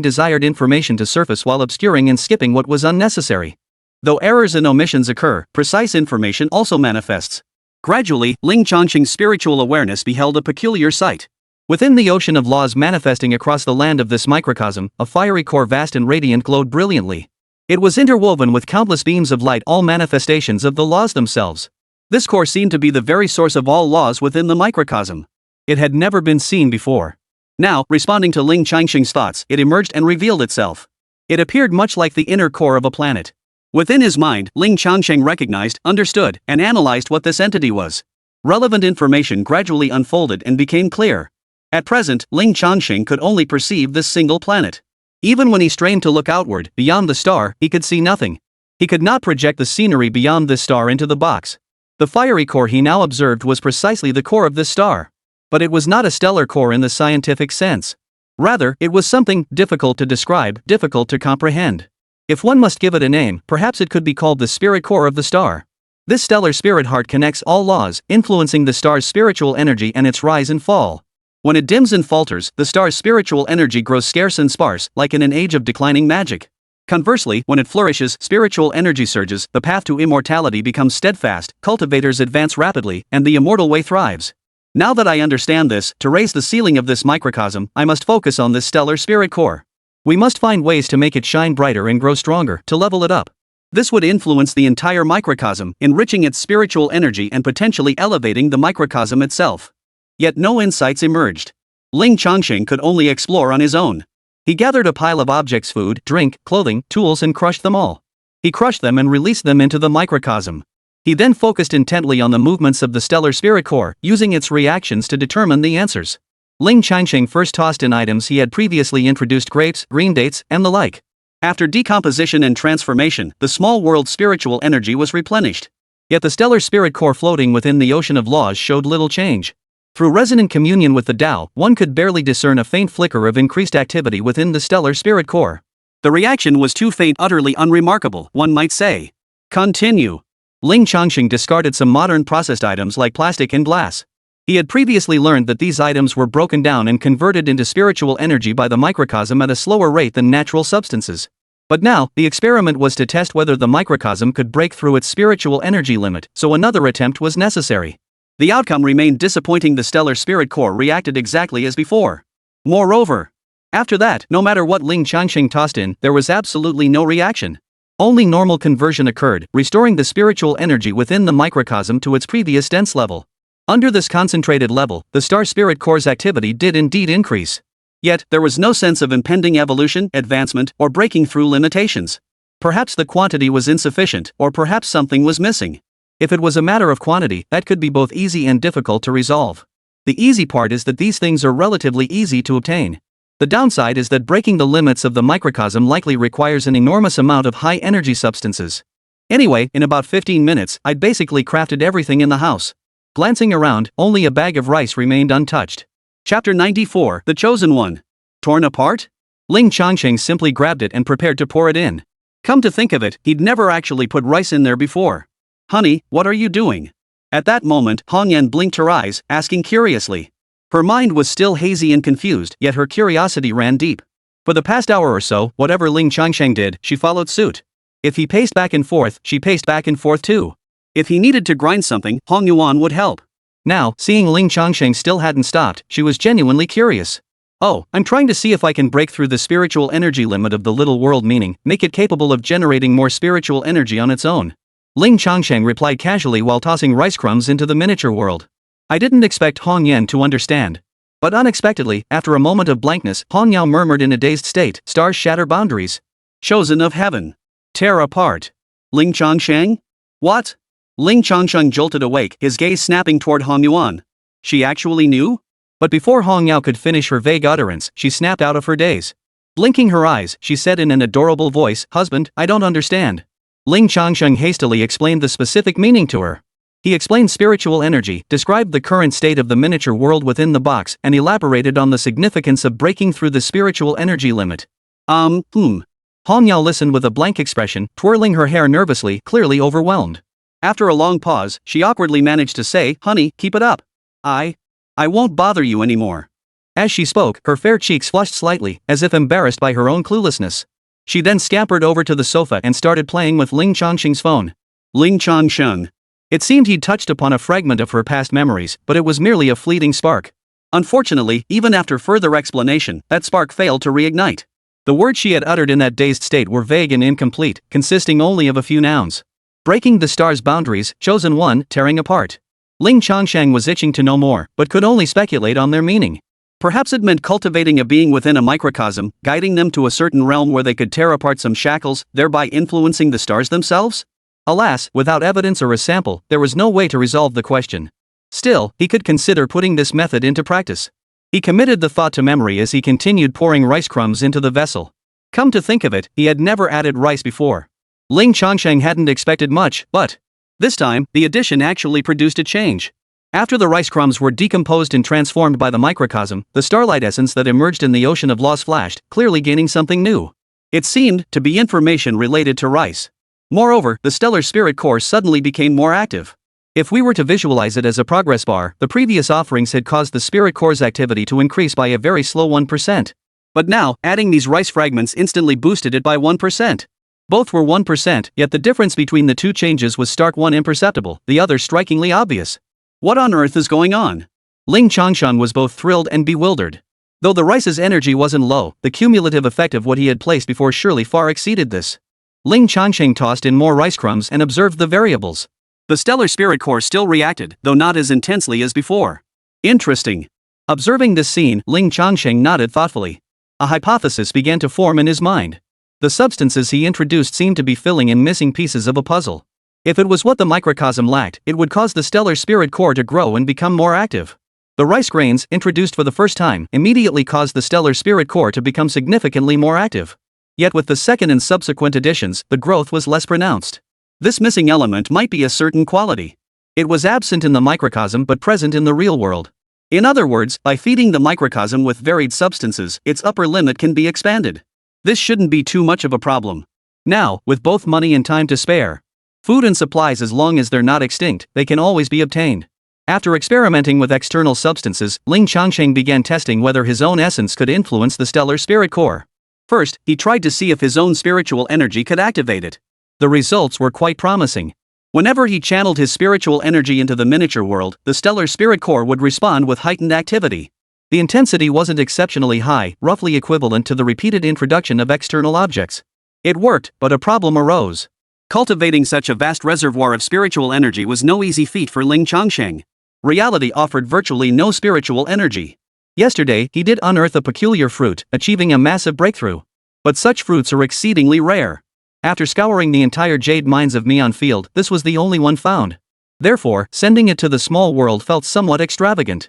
desired information to surface while obscuring and skipping what was unnecessary. Though errors and omissions occur, precise information also manifests. Gradually, Ling Changsheng's spiritual awareness beheld a peculiar sight. Within the ocean of laws manifesting across the land of this microcosm, a fiery core vast and radiant glowed brilliantly. It was interwoven with countless beams of light, all manifestations of the laws themselves. This core seemed to be the very source of all laws within the microcosm. It had never been seen before. Now, responding to Ling Changsheng's thoughts, it emerged and revealed itself. It appeared much like the inner core of a planet. Within his mind, Ling Changsheng recognized, understood, and analyzed what this entity was. Relevant information gradually unfolded and became clear. At present, Ling Changsheng could only perceive this single planet. Even when he strained to look outward, beyond the star, he could see nothing. He could not project the scenery beyond this star into the box. The fiery core he now observed was precisely the core of this star. But it was not a stellar core in the scientific sense. Rather, it was something difficult to describe, difficult to comprehend. If one must give it a name, perhaps it could be called the spirit core of the star. This stellar spirit heart connects all laws, influencing the star's spiritual energy and its rise and fall. When it dims and falters, the star's spiritual energy grows scarce and sparse, like in an age of declining magic. Conversely, when it flourishes, spiritual energy surges, the path to immortality becomes steadfast, cultivators advance rapidly, and the immortal way thrives. Now that I understand this, to raise the ceiling of this microcosm, I must focus on this stellar spirit core. We must find ways to make it shine brighter and grow stronger, to level it up. This would influence the entire microcosm, enriching its spiritual energy and potentially elevating the microcosm itself. Yet no insights emerged. Ling Changsheng could only explore on his own. He gathered a pile of objects, food, drink, clothing, tools, and crushed them all. He crushed them and released them into the microcosm. He then focused intently on the movements of the stellar spirit core, using its reactions to determine the answers. Ling Changsheng first tossed in items he had previously introduced: grapes, green dates, and the like. After decomposition and transformation, the small world's spiritual energy was replenished. Yet the stellar spirit core floating within the ocean of laws showed little change. Through resonant communion with the Tao, one could barely discern a faint flicker of increased activity within the stellar spirit core. The reaction was too faint, utterly unremarkable, one might say. Continue. Ling Changsheng discarded some modern processed items like plastic and glass. He had previously learned that these items were broken down and converted into spiritual energy by the microcosm at a slower rate than natural substances. But now, the experiment was to test whether the microcosm could break through its spiritual energy limit, so another attempt was necessary. The outcome remained disappointing. The stellar spirit core reacted exactly as before. Moreover, after that, no matter what Ling Changsheng tossed in, there was absolutely no reaction. Only normal conversion occurred, restoring the spiritual energy within the microcosm to its previous dense level. Under this concentrated level, the star spirit core's activity did indeed increase. Yet, there was no sense of impending evolution, advancement, or breaking through limitations. Perhaps the quantity was insufficient, or perhaps something was missing. If it was a matter of quantity, that could be both easy and difficult to resolve. The easy part is that these things are relatively easy to obtain. The downside is that breaking the limits of the microcosm likely requires an enormous amount of high-energy substances. Anyway, in about 15 minutes, I'd basically crafted everything in the house. Glancing around, only a bag of rice remained untouched. Chapter 94, The Chosen One. Torn apart? Ling Changsheng simply grabbed it and prepared to pour it in. Come to think of it, he'd never actually put rice in there before. Honey, what are you doing? At that moment, Hongyan blinked her eyes, asking curiously. Her mind was still hazy and confused, yet her curiosity ran deep. For the past hour or so, whatever Ling Changsheng did, she followed suit. If he paced back and forth, she paced back and forth too. If he needed to grind something, Hong Yuan would help. Now, seeing Ling Changsheng still hadn't stopped, she was genuinely curious. Oh, I'm trying to see if I can break through the spiritual energy limit of the little world, meaning, make it capable of generating more spiritual energy on its own. Ling Changsheng replied casually while tossing rice crumbs into the miniature world. I didn't expect Hong Yan to understand. But unexpectedly, after a moment of blankness, Hong Yao murmured in a dazed state, stars shatter boundaries. Chosen of heaven. Tear apart. Ling Changsheng? What? Ling Changsheng jolted awake, his gaze snapping toward Hong Yuan. She actually knew? But before Hong Yao could finish her vague utterance, she snapped out of her daze. Blinking her eyes, she said in an adorable voice, Husband, I don't understand. Ling Changsheng hastily explained the specific meaning to her. He explained spiritual energy, described the current state of the miniature world within the box, and elaborated on the significance of breaking through the spiritual energy limit. Hong Yao listened with a blank expression, twirling her hair nervously, clearly overwhelmed. After a long pause, she awkwardly managed to say, Honey, keep it up. I won't bother you anymore. As she spoke, her fair cheeks flushed slightly, as if embarrassed by her own cluelessness. She then scampered over to the sofa and started playing with Ling Changsheng's phone. Ling Changsheng. It seemed he'd touched upon a fragment of her past memories, but it was merely a fleeting spark. Unfortunately, even after further explanation, that spark failed to reignite. The words she had uttered in that dazed state were vague and incomplete, consisting only of a few nouns. Breaking the star's boundaries, chosen one, tearing apart. Ling Changsheng was itching to know more, but could only speculate on their meaning. Perhaps it meant cultivating a being within a microcosm, guiding them to a certain realm where they could tear apart some shackles, thereby influencing the stars themselves? Alas, without evidence or a sample, there was no way to resolve the question. Still, he could consider putting this method into practice. He committed the thought to memory as he continued pouring rice crumbs into the vessel. Come to think of it, he had never added rice before. Ling Changsheng hadn't expected much, but this time, the addition actually produced a change. After the rice crumbs were decomposed and transformed by the microcosm, the starlight essence that emerged in the ocean of laws flashed, clearly gaining something new. It seemed to be information related to rice. Moreover, the stellar spirit core suddenly became more active. If we were to visualize it as a progress bar, the previous offerings had caused the spirit core's activity to increase by a very slow 1%. But now, adding these rice fragments instantly boosted it by 1%. Both were 1%, yet the difference between the two changes was stark, one imperceptible, the other strikingly obvious. What on earth is going on? Ling Changsheng was both thrilled and bewildered. Though the rice's energy wasn't low, the cumulative effect of what he had placed before surely far exceeded this. Ling Changsheng tossed in more rice crumbs and observed the variables. The stellar spirit core still reacted, though not as intensely as before. Interesting. Observing this scene, Ling Changsheng nodded thoughtfully. A hypothesis began to form in his mind. The substances he introduced seemed to be filling in missing pieces of a puzzle. If it was what the microcosm lacked, it would cause the stellar spirit core to grow and become more active. The rice grains, introduced for the first time, immediately caused the stellar spirit core to become significantly more active. Yet with the second and subsequent additions, the growth was less pronounced. This missing element might be a certain quality. It was absent in the microcosm but present in the real world. In other words, by feeding the microcosm with varied substances, its upper limit can be expanded. This shouldn't be too much of a problem. Now, with both money and time to spare, food and supplies, as long as they're not extinct, they can always be obtained. After experimenting with external substances, Ling Changsheng began testing whether his own essence could influence the stellar spirit core. First, he tried to see if his own spiritual energy could activate it. The results were quite promising. Whenever he channeled his spiritual energy into the miniature world, the stellar spirit core would respond with heightened activity. The intensity wasn't exceptionally high, roughly equivalent to the repeated introduction of external objects. It worked, but a problem arose. Cultivating such a vast reservoir of spiritual energy was no easy feat for Ling Changsheng. Reality offered virtually no spiritual energy. Yesterday, he did unearth a peculiar fruit, achieving a massive breakthrough. But such fruits are exceedingly rare. After scouring the entire jade mines of Mian Field, this was the only one found. Therefore, sending it to the small world felt somewhat extravagant.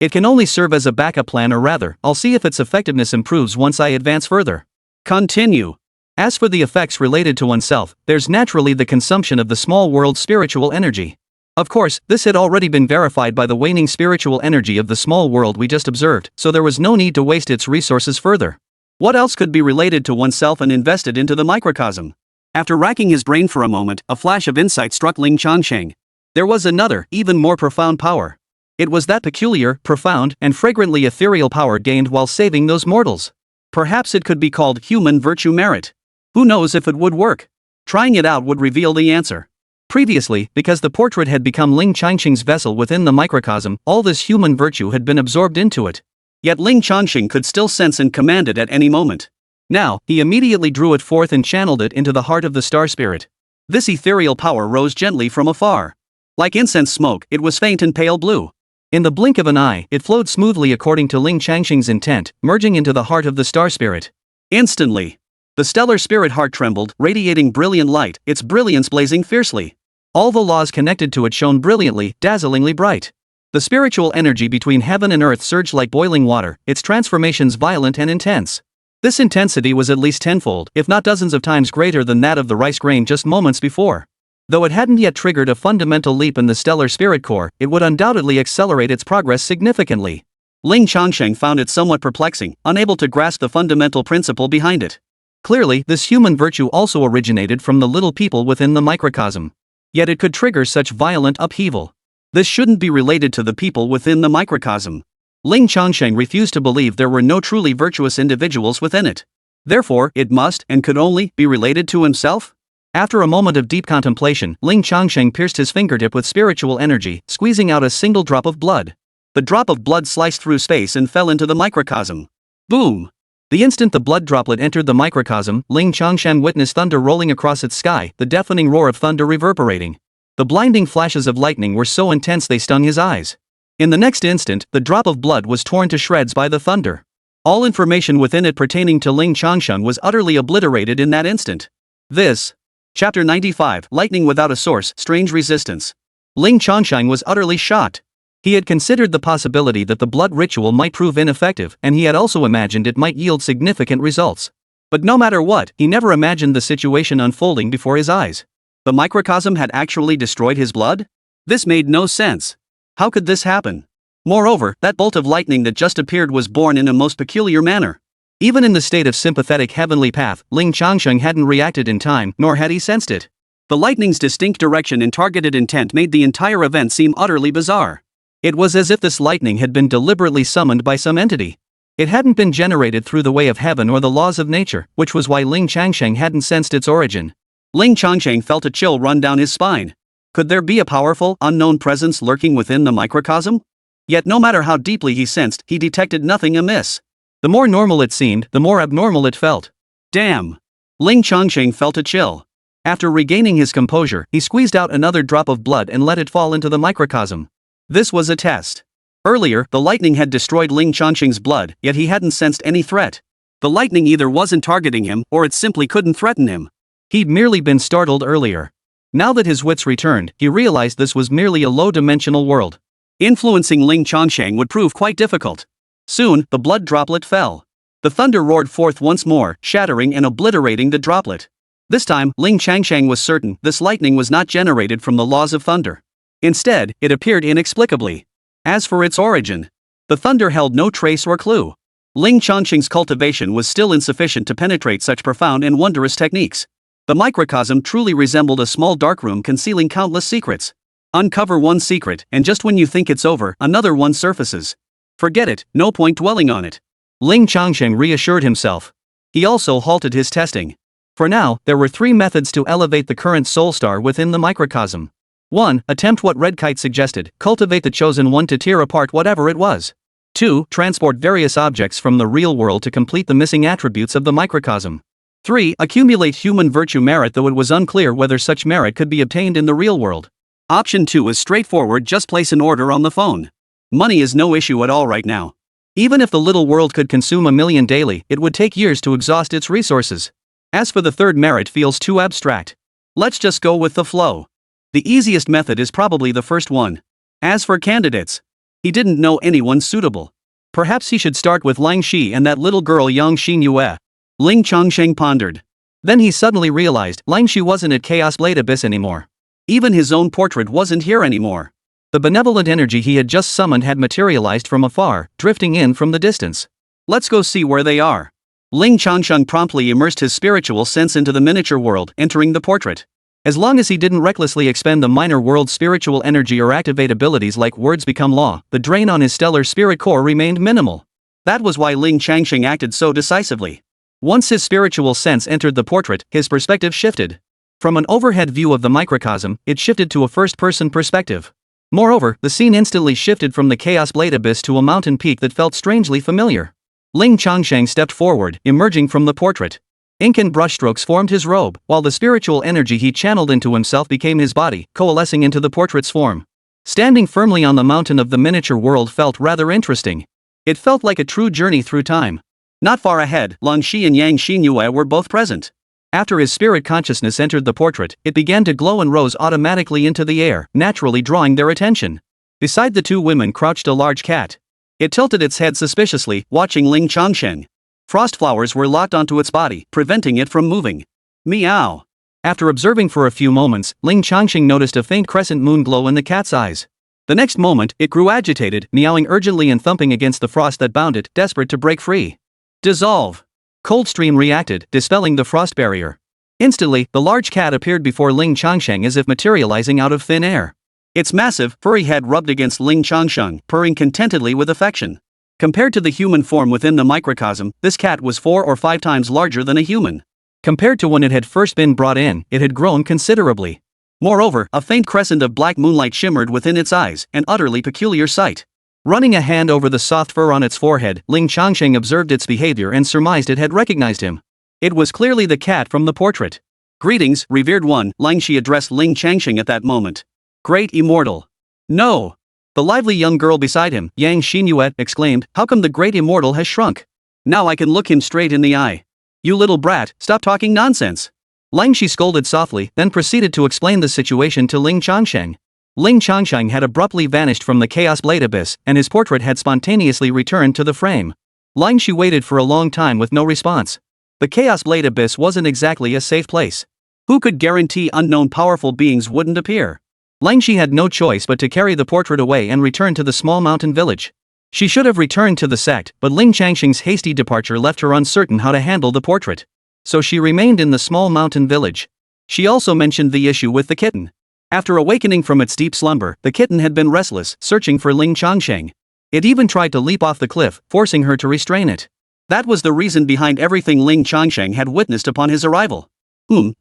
It can only serve as a backup plan, or rather, I'll see if its effectiveness improves once I advance further. Continue. As for the effects related to oneself, there's naturally the consumption of the small world's spiritual energy. Of course, this had already been verified by the waning spiritual energy of the small world we just observed, so there was no need to waste its resources further. What else could be related to oneself and invested into the microcosm? After racking his brain for a moment, a flash of insight struck Ling Changsheng. There was another, even more profound power. It was that peculiar, profound, and fragrantly ethereal power gained while saving those mortals. Perhaps it could be called human virtue merit. Who knows if it would work? Trying it out would reveal the answer. Previously, because the portrait had become Ling Changsheng's vessel within the microcosm, all this human virtue had been absorbed into it. Yet Ling Changsheng could still sense and command it at any moment. Now, he immediately drew it forth and channeled it into the heart of the star spirit. This ethereal power rose gently from afar. Like incense smoke, it was faint and pale blue. In the blink of an eye, it flowed smoothly according to Ling Changsheng's intent, merging into the heart of the star spirit. Instantly, the stellar spirit heart trembled, radiating brilliant light, its brilliance blazing fiercely. All the laws connected to it shone brilliantly, dazzlingly bright. The spiritual energy between heaven and earth surged like boiling water, its transformations violent and intense. This intensity was at least tenfold, if not dozens of times greater than that of the rice grain just moments before. Though it hadn't yet triggered a fundamental leap in the stellar spirit core, it would undoubtedly accelerate its progress significantly. Ling Changsheng found it somewhat perplexing, unable to grasp the fundamental principle behind it. Clearly, this human virtue also originated from the little people within the microcosm. Yet it could trigger such violent upheaval. This shouldn't be related to the people within the microcosm. Ling Changsheng refused to believe there were no truly virtuous individuals within it. Therefore, it must and could only be related to himself? After a moment of deep contemplation, Ling Changsheng pierced his fingertip with spiritual energy, squeezing out a single drop of blood. The drop of blood sliced through space and fell into the microcosm. Boom! The instant the blood droplet entered the microcosm, Ling Changsheng witnessed thunder rolling across its sky, the deafening roar of thunder reverberating. The blinding flashes of lightning were so intense they stung his eyes. In the next instant, the drop of blood was torn to shreds by the thunder. All information within it pertaining to Ling Changsheng was utterly obliterated in that instant. This. Chapter 95, Lightning Without a Source, Strange Resistance. Ling Changsheng was utterly shocked. He had considered the possibility that the blood ritual might prove ineffective, and he had also imagined it might yield significant results. But no matter what, he never imagined the situation unfolding before his eyes. The microcosm had actually destroyed his blood? This made no sense. How could this happen? Moreover, that bolt of lightning that just appeared was born in a most peculiar manner. Even in the state of sympathetic heavenly path, Ling Changsheng hadn't reacted in time, nor had he sensed it. The lightning's distinct direction and targeted intent made the entire event seem utterly bizarre. It was as if this lightning had been deliberately summoned by some entity. It hadn't been generated through the way of heaven or the laws of nature, which was why Ling Changsheng hadn't sensed its origin. Ling Changsheng felt a chill run down his spine. Could there be a powerful, unknown presence lurking within the microcosm? Yet no matter how deeply he sensed, he detected nothing amiss. The more normal it seemed, the more abnormal it felt. Damn! Ling Changsheng felt a chill. After regaining his composure, he squeezed out another drop of blood and let it fall into the microcosm. This was a test. Earlier, the lightning had destroyed Ling Changsheng's blood, yet he hadn't sensed any threat. The lightning either wasn't targeting him, or it simply couldn't threaten him. He'd merely been startled earlier. Now that his wits returned, he realized this was merely a low-dimensional world. Influencing Ling Changsheng would prove quite difficult. Soon, the blood droplet fell. The thunder roared forth once more, shattering and obliterating the droplet. This time, Ling Changsheng was certain this lightning was not generated from the laws of thunder. Instead, it appeared inexplicably. As for its origin, the thunder held no trace or clue. Ling Changsheng's cultivation was still insufficient to penetrate such profound and wondrous techniques. The microcosm truly resembled a small darkroom concealing countless secrets. Uncover one secret, and just when you think it's over, another one surfaces. Forget it, no point dwelling on it. Ling Changsheng reassured himself. He also halted his testing. For now, there were 3 methods to elevate the current soul star within the microcosm. 1. Attempt what Red Kite suggested, cultivate the chosen one to tear apart whatever it was. 2. Transport various objects from the real world to complete the missing attributes of the microcosm. 3. Accumulate human virtue merit, though it was unclear whether such merit could be obtained in the real world. Option 2 is straightforward, just place an order on the phone. Money is no issue at all right now. Even if the little world could consume 1 million daily, it would take years to exhaust its resources. As for the third merit, feels too abstract. Let's just go with the flow. The easiest method is probably the first one. As for candidates, he didn't know anyone suitable. Perhaps he should start with Lang Shi and that little girl young Xinyue. Ling Changsheng pondered. Then he suddenly realized Lang Shi wasn't at Chaos Blade Abyss anymore. Even his own portrait wasn't here anymore. The benevolent energy he had just summoned had materialized from afar, drifting in from the distance. Let's go see where they are. Ling Changsheng promptly immersed his spiritual sense into the miniature world, entering the portrait. As long as he didn't recklessly expend the minor world's spiritual energy or activate abilities like words become law, the drain on his stellar spirit core remained minimal. That was why Ling Changsheng acted so decisively. Once his spiritual sense entered the portrait, his perspective shifted. From an overhead view of the microcosm, it shifted to a first-person perspective. Moreover, the scene instantly shifted from the Chaos Blade Abyss to a mountain peak that felt strangely familiar. Ling Changsheng stepped forward, emerging from the portrait. Ink and brushstrokes formed his robe, while the spiritual energy he channeled into himself became his body, coalescing into the portrait's form. Standing firmly on the mountain of the miniature world felt rather interesting. It felt like a true journey through time. Not far ahead, Lang Shi and Yang Xinyue were both present. After his spirit consciousness entered the portrait, it began to glow and rose automatically into the air, naturally drawing their attention. Beside the 2 women crouched a large cat. It tilted its head suspiciously, watching Ling Changsheng. Frost flowers were locked onto its body, preventing it from moving. Meow. After observing for a few moments, Ling Changsheng noticed a faint crescent moon glow in the cat's eyes. The next moment, it grew agitated, meowing urgently and thumping against the frost that bound it, desperate to break free. Dissolve. Coldstream reacted, dispelling the frost barrier. Instantly, the large cat appeared before Ling Changsheng as if materializing out of thin air. Its massive, furry head rubbed against Ling Changsheng, purring contentedly with affection. Compared to the human form within the microcosm, this cat was 4 or 5 times larger than a human. Compared to when it had first been brought in, it had grown considerably. Moreover, a faint crescent of black moonlight shimmered within its eyes, an utterly peculiar sight. Running a hand over the soft fur on its forehead, Ling Changsheng observed its behavior and surmised it had recognized him. It was clearly the cat from the portrait. Greetings, revered one, Ling Shi addressed Ling Changsheng at that moment. Great immortal. No. The lively young girl beside him, Yang Xinyue, exclaimed, how come the great immortal has shrunk? Now I can look him straight in the eye. You little brat, stop talking nonsense. Ling Shi scolded softly, then proceeded to explain the situation to Ling Changsheng. Ling Changsheng had abruptly vanished from the Chaos Blade Abyss, and his portrait had spontaneously returned to the frame. Ling Shi waited for a long time with no response. The Chaos Blade Abyss wasn't exactly a safe place. Who could guarantee unknown powerful beings wouldn't appear? Ling Shi had no choice but to carry the portrait away and return to the small mountain village. She should have returned to the sect, but Ling Changsheng's hasty departure left her uncertain how to handle the portrait. So she remained in the small mountain village. She also mentioned the issue with the kitten. After awakening from its deep slumber, the kitten had been restless, searching for Ling Changsheng. It even tried to leap off the cliff, forcing her to restrain it. That was the reason behind everything Ling Changsheng had witnessed upon his arrival.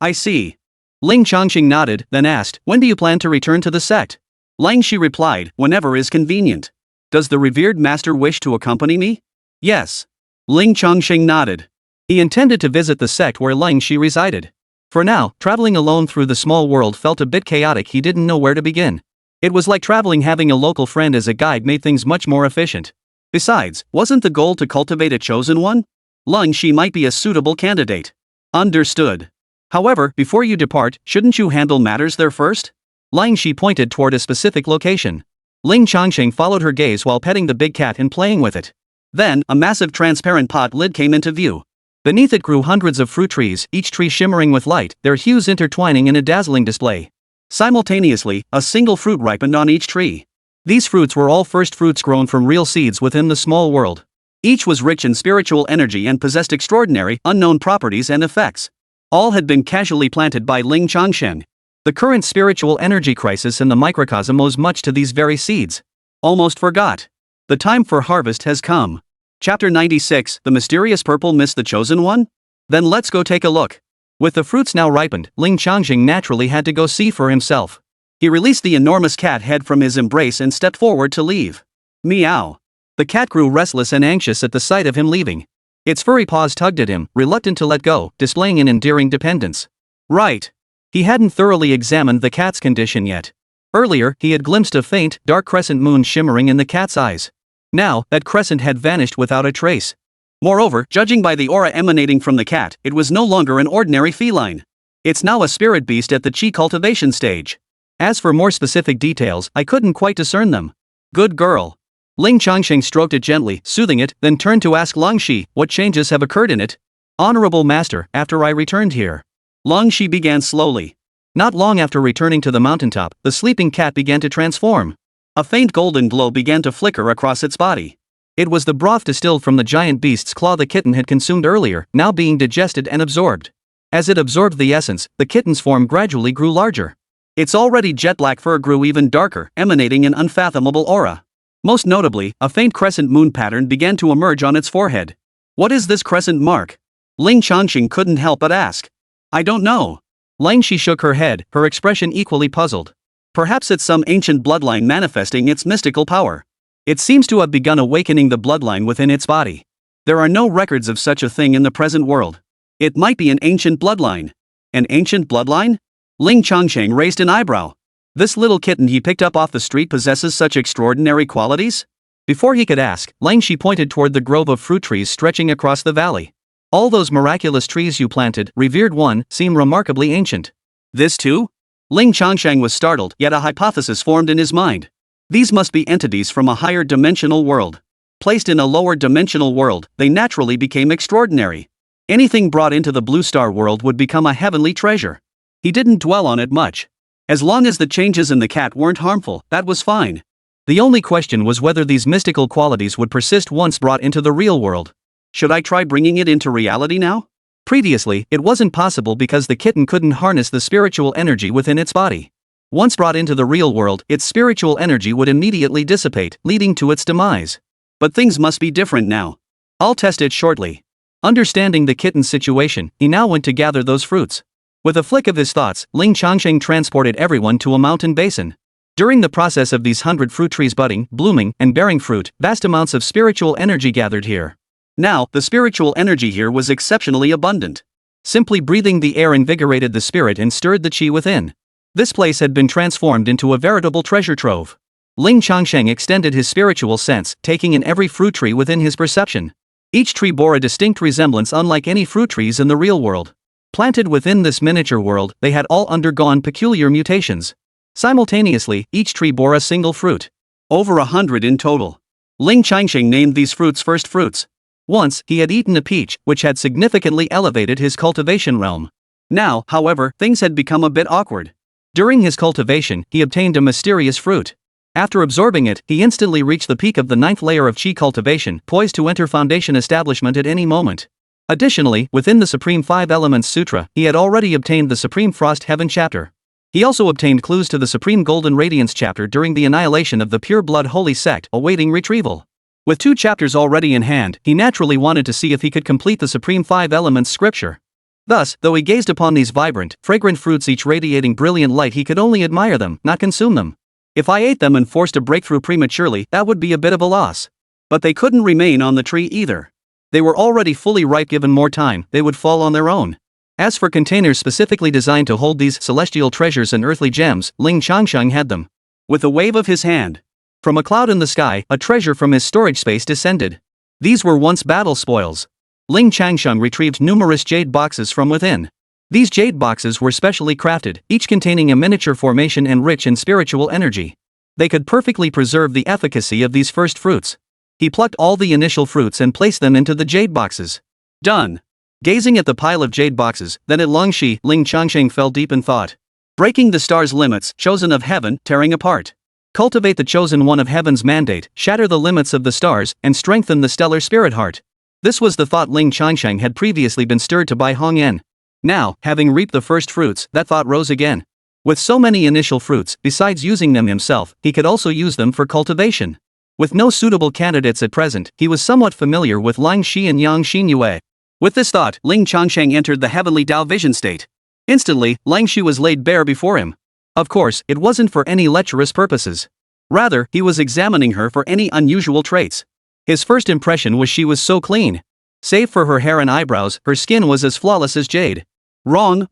I see. Ling Changsheng nodded, then asked, when do you plan to return to the sect? Ling Shi replied, whenever is convenient. Does the revered master wish to accompany me? Yes. Ling Changsheng nodded. He intended to visit the sect where Ling Shi resided. For now, traveling alone through the small world felt a bit chaotic. He didn't know where to begin. It was like traveling having a local friend as a guide made things much more efficient. Besides, wasn't the goal to cultivate a chosen one? Ling Shi might be a suitable candidate. Understood. However, before you depart, shouldn't you handle matters there first? Ling Shi pointed toward a specific location. Ling Changsheng followed her gaze while petting the big cat and playing with it. Then, a massive transparent pot lid came into view. Beneath it grew hundreds of fruit trees, each tree shimmering with light, their hues intertwining in a dazzling display. Simultaneously, a single fruit ripened on each tree. These fruits were all first fruits grown from real seeds within the small world. Each was rich in spiritual energy and possessed extraordinary, unknown properties and effects. All had been casually planted by Ling Changsheng. The current spiritual energy crisis in the microcosm owes much to these very seeds. Almost forgot. The time for harvest has come. Chapter 96, The Mysterious Purple Mist, the Chosen One? Then let's go take a look. With the fruits now ripened, Ling Changsheng naturally had to go see for himself. He released the enormous cat head from his embrace and stepped forward to leave. Meow. The cat grew restless and anxious at the sight of him leaving. Its furry paws tugged at him, reluctant to let go, displaying an endearing dependence. Right. He hadn't thoroughly examined the cat's condition yet. Earlier, he had glimpsed a faint, dark crescent moon shimmering in the cat's eyes. Now, that crescent had vanished without a trace. Moreover, judging by the aura emanating from the cat, it was no longer an ordinary feline. It's now a spirit beast at the chi cultivation stage. As for more specific details, I couldn't quite discern them. Good girl. Ling Changsheng stroked it gently, soothing it, then turned to ask Ling Shi, what changes have occurred in it? Honorable master, after I returned here. Ling Shi began slowly. Not long after returning to the mountaintop, the sleeping cat began to transform. A faint golden glow began to flicker across its body. It was the broth distilled from the giant beast's claw the kitten had consumed earlier, now being digested and absorbed. As it absorbed the essence, the kitten's form gradually grew larger. Its already jet-black fur grew even darker, emanating an unfathomable aura. Most notably, a faint crescent moon pattern began to emerge on its forehead. What is this crescent mark? Ling Changsheng couldn't help but ask. I don't know. Ling Shi shook her head, her expression equally puzzled. Perhaps it's some ancient bloodline manifesting its mystical power. It seems to have begun awakening the bloodline within its body. There are no records of such a thing in the present world. It might be an ancient bloodline. An ancient bloodline? Ling Changsheng raised an eyebrow. This little kitten he picked up off the street possesses such extraordinary qualities? Before he could ask, Ling Shi pointed toward the grove of fruit trees stretching across the valley. All those miraculous trees you planted, revered one, seem remarkably ancient. This too? Ling Changsheng was startled, yet a hypothesis formed in his mind. These must be entities from a higher dimensional world. Placed in a lower dimensional world, they naturally became extraordinary. Anything brought into the Blue Star world would become a heavenly treasure. He didn't dwell on it much. As long as the changes in the cat weren't harmful, that was fine. The only question was whether these mystical qualities would persist once brought into the real world. Should I try bringing it into reality now? Previously, it wasn't possible because the kitten couldn't harness the spiritual energy within its body. Once brought into the real world, its spiritual energy would immediately dissipate, leading to its demise. But things must be different now. I'll test it shortly. Understanding the kitten's situation, he now went to gather those fruits. With a flick of his thoughts, Ling Changsheng transported everyone to a mountain basin. During the process of these 100 fruit trees budding, blooming, and bearing fruit, vast amounts of spiritual energy gathered here. Now, the spiritual energy here was exceptionally abundant. Simply breathing the air invigorated the spirit and stirred the qi within. This place had been transformed into a veritable treasure trove. Ling Changsheng extended his spiritual sense, taking in every fruit tree within his perception. Each tree bore a distinct resemblance unlike any fruit trees in the real world. Planted within this miniature world, they had all undergone peculiar mutations. Simultaneously, each tree bore a single fruit. Over 100 in total. Ling Changsheng named these fruits first fruits. Once, he had eaten a peach, which had significantly elevated his cultivation realm. Now, however, things had become a bit awkward. During his cultivation, he obtained a mysterious fruit. After absorbing it, he instantly reached the peak of the 9th layer of Qi cultivation, poised to enter Foundation establishment at any moment. Additionally, within the Supreme Five Elements Sutra, he had already obtained the Supreme Frost Heaven chapter. He also obtained clues to the Supreme Golden Radiance chapter during the annihilation of the Pure Blood Holy Sect, awaiting retrieval. With 2 chapters already in hand, he naturally wanted to see if he could complete the Supreme Five Elements scripture. Thus, though he gazed upon these vibrant, fragrant fruits each radiating brilliant light, he could only admire them, not consume them. If I ate them and forced a breakthrough prematurely, that would be a bit of a loss. But they couldn't remain on the tree either. They were already fully ripe. Given more time, they would fall on their own. As for containers specifically designed to hold these celestial treasures and earthly gems, Ling Changsheng had them. With a wave of his hand, from a cloud in the sky, a treasure from his storage space descended. These were once battle spoils. Ling Changsheng retrieved numerous jade boxes from within. These jade boxes were specially crafted, each containing a miniature formation and rich in spiritual energy. They could perfectly preserve the efficacy of these first fruits. He plucked all the initial fruits and placed them into the jade boxes. Done. Gazing at the pile of jade boxes, then at Longxi, Ling Changsheng fell deep in thought. Breaking the stars' limits, chosen of heaven, tearing apart. Cultivate the chosen one of heaven's mandate, shatter the limits of the stars, and strengthen the stellar spirit heart. This was the thought Ling Changsheng had previously been stirred to by Hong Yen. Now, having reaped the first fruits, that thought rose again. With so many initial fruits, besides using them himself, he could also use them for cultivation. With no suitable candidates at present, he was somewhat familiar with Lang Shi and Yang Xinyue. With this thought, Ling Changsheng entered the heavenly Tao vision state. Instantly, Lang Shi was laid bare before him. Of course, it wasn't for any lecherous purposes. Rather, he was examining her for any unusual traits. His first impression was she was so clean. Save for her hair and eyebrows, her skin was as flawless as jade. Wrong.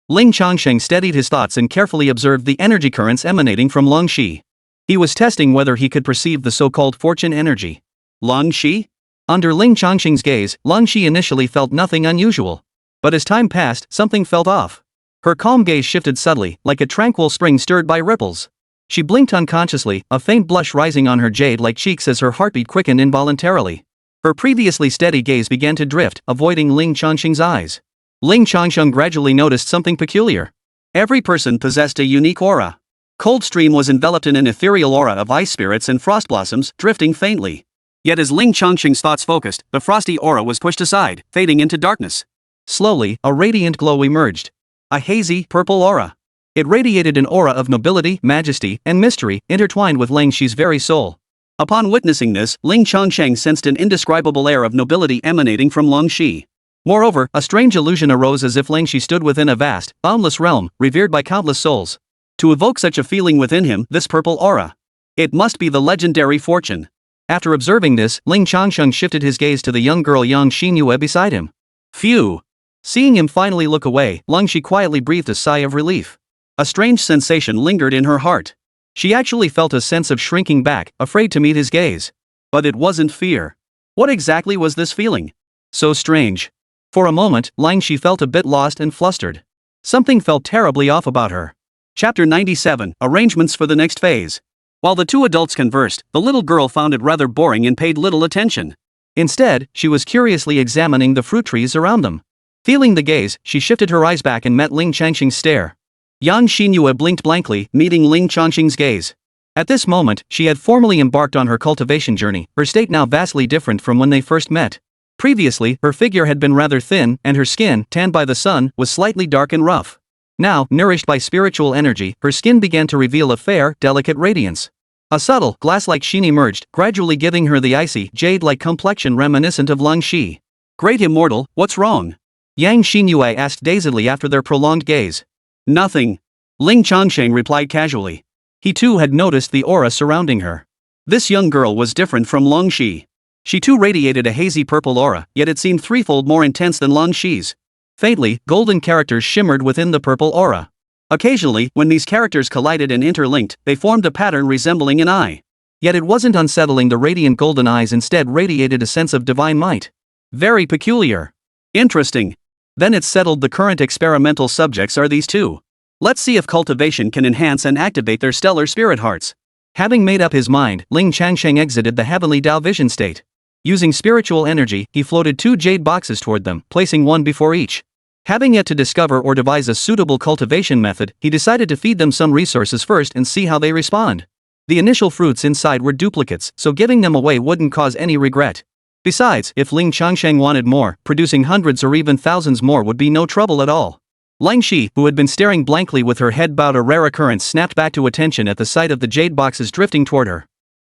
Ling Changsheng steadied his thoughts and carefully observed the energy currents emanating from Lang Shi. He was testing whether he could perceive the so-called fortune energy. Lang Shi? Under Ling Changsheng's gaze, Lang Shi initially felt nothing unusual. But as time passed, something felt off. Her calm gaze shifted subtly, like a tranquil spring stirred by ripples. She blinked unconsciously, a faint blush rising on her jade-like cheeks as her heartbeat quickened involuntarily. Her previously steady gaze began to drift, avoiding Ling Changsheng's eyes. Ling Changsheng gradually noticed something peculiar. Every person possessed a unique aura. Coldstream was enveloped in an ethereal aura of ice spirits and frost blossoms, drifting faintly. Yet as Ling Changsheng's thoughts focused, the frosty aura was pushed aside, fading into darkness. Slowly, a radiant glow emerged. A hazy, purple aura. It radiated an aura of nobility, majesty, and mystery, intertwined with Lang Shi's very soul. Upon witnessing this, Ling Changsheng sensed an indescribable air of nobility emanating from Lang Shi. Moreover, a strange illusion arose as if Lang Shi stood within a vast, boundless realm, revered by countless souls. To evoke such a feeling within him, this purple aura. It must be the legendary fortune. After observing this, Ling Changsheng shifted his gaze to the young girl Yang Xinyue beside him. Phew! Seeing him finally look away, Lang Shi quietly breathed a sigh of relief. A strange sensation lingered in her heart. She actually felt a sense of shrinking back, afraid to meet his gaze. But it wasn't fear. What exactly was this feeling? So strange. For a moment, Lang Shi felt a bit lost and flustered. Something felt terribly off about her. Chapter 97, Arrangements for the Next Phase. While the two adults conversed, the little girl found it rather boring and paid little attention. Instead, she was curiously examining the fruit trees around them. Feeling the gaze, she shifted her eyes back and met Ling Changsheng's stare. Yang Xinyue blinked blankly, meeting Ling Changsheng's gaze. At this moment, she had formally embarked on her cultivation journey, her state now vastly different from when they first met. Previously, her figure had been rather thin, and her skin, tanned by the sun, was slightly dark and rough. Now, nourished by spiritual energy, her skin began to reveal a fair, delicate radiance. A subtle, glass-like sheen emerged, gradually giving her the icy, jade-like complexion reminiscent of Lang Shi. Great Immortal, what's wrong? Yang Xinyue asked dazedly after their prolonged gaze. Nothing. Ling Changsheng replied casually. He too had noticed the aura surrounding her. This young girl was different from Lang Shi. She too radiated a hazy purple aura, yet it seemed threefold more intense than Lang Shi's. Faintly, golden characters shimmered within the purple aura. Occasionally, when these characters collided and interlinked, they formed a pattern resembling an eye. Yet it wasn't unsettling. The radiant golden eyes instead radiated a sense of divine might. Very peculiar. Interesting. Then it's settled. The current experimental subjects are these two. Let's see if cultivation can enhance and activate their stellar spirit hearts. Having made up his mind, Ling Changsheng exited the heavenly Dao vision state. Using spiritual energy, he floated 2 jade boxes toward them, placing one before each. Having yet to discover or devise a suitable cultivation method, he decided to feed them some resources first and see how they respond. The initial fruits inside were duplicates, so giving them away wouldn't cause any regret. Besides, if Ling Changsheng wanted more, producing hundreds or even thousands more would be no trouble at all. Lang Shi, who had been staring blankly with her head bowed, a rare occurrence, snapped back to attention at the sight of the jade boxes drifting toward her.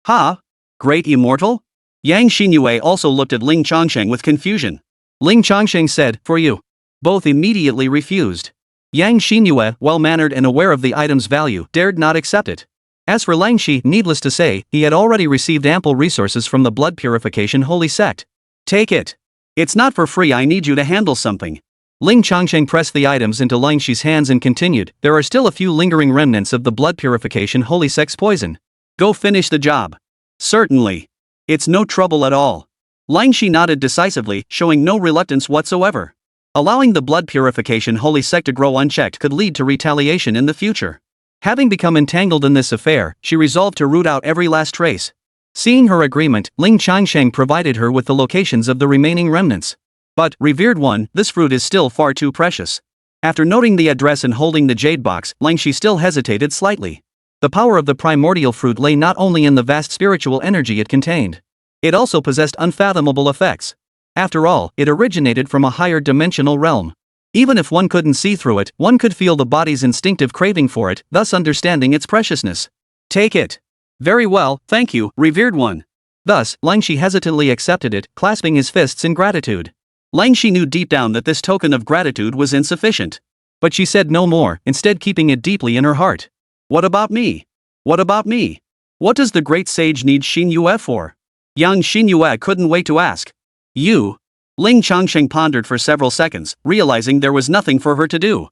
Ha! Great immortal? Yang Xinyue also looked at Ling Changsheng with confusion. Ling Changsheng said, "For you." Both immediately refused. Yang Xinyue, well-mannered and aware of the item's value, dared not accept it. As for Lang Shi, needless to say, he had already received ample resources from the blood purification holy sect. Take it. It's not for free. I need you to handle something. Ling Changsheng pressed the items into Lang Shi's hands and continued, "There are still a few lingering remnants of the blood purification holy sect's poison. Go finish the job." Certainly. It's no trouble at all. Lang Shi nodded decisively, showing no reluctance whatsoever. Allowing the blood purification holy sect to grow unchecked could lead to retaliation in the future. Having become entangled in this affair, she resolved to root out every last trace. Seeing her agreement, Ling Changsheng provided her with the locations of the remaining remnants. But, revered one, this fruit is still far too precious. After noting the address and holding the jade box, Lang Shi still hesitated slightly. The power of the primordial fruit lay not only in the vast spiritual energy it contained. It also possessed unfathomable effects. After all, it originated from a higher dimensional realm. Even if one couldn't see through it, one could feel the body's instinctive craving for it, thus understanding its preciousness. Take it. Very well, thank you, revered one. Thus, Lang Shi hesitantly accepted it, clasping his fists in gratitude. Lang Shi knew deep down that this token of gratitude was insufficient. But she said no more, instead keeping it deeply in her heart. What about me? What about me? What does the great sage need Xinyue for? Young Xinyue couldn't wait to ask. You? Ling Changsheng pondered for several seconds, realizing there was nothing for her to do.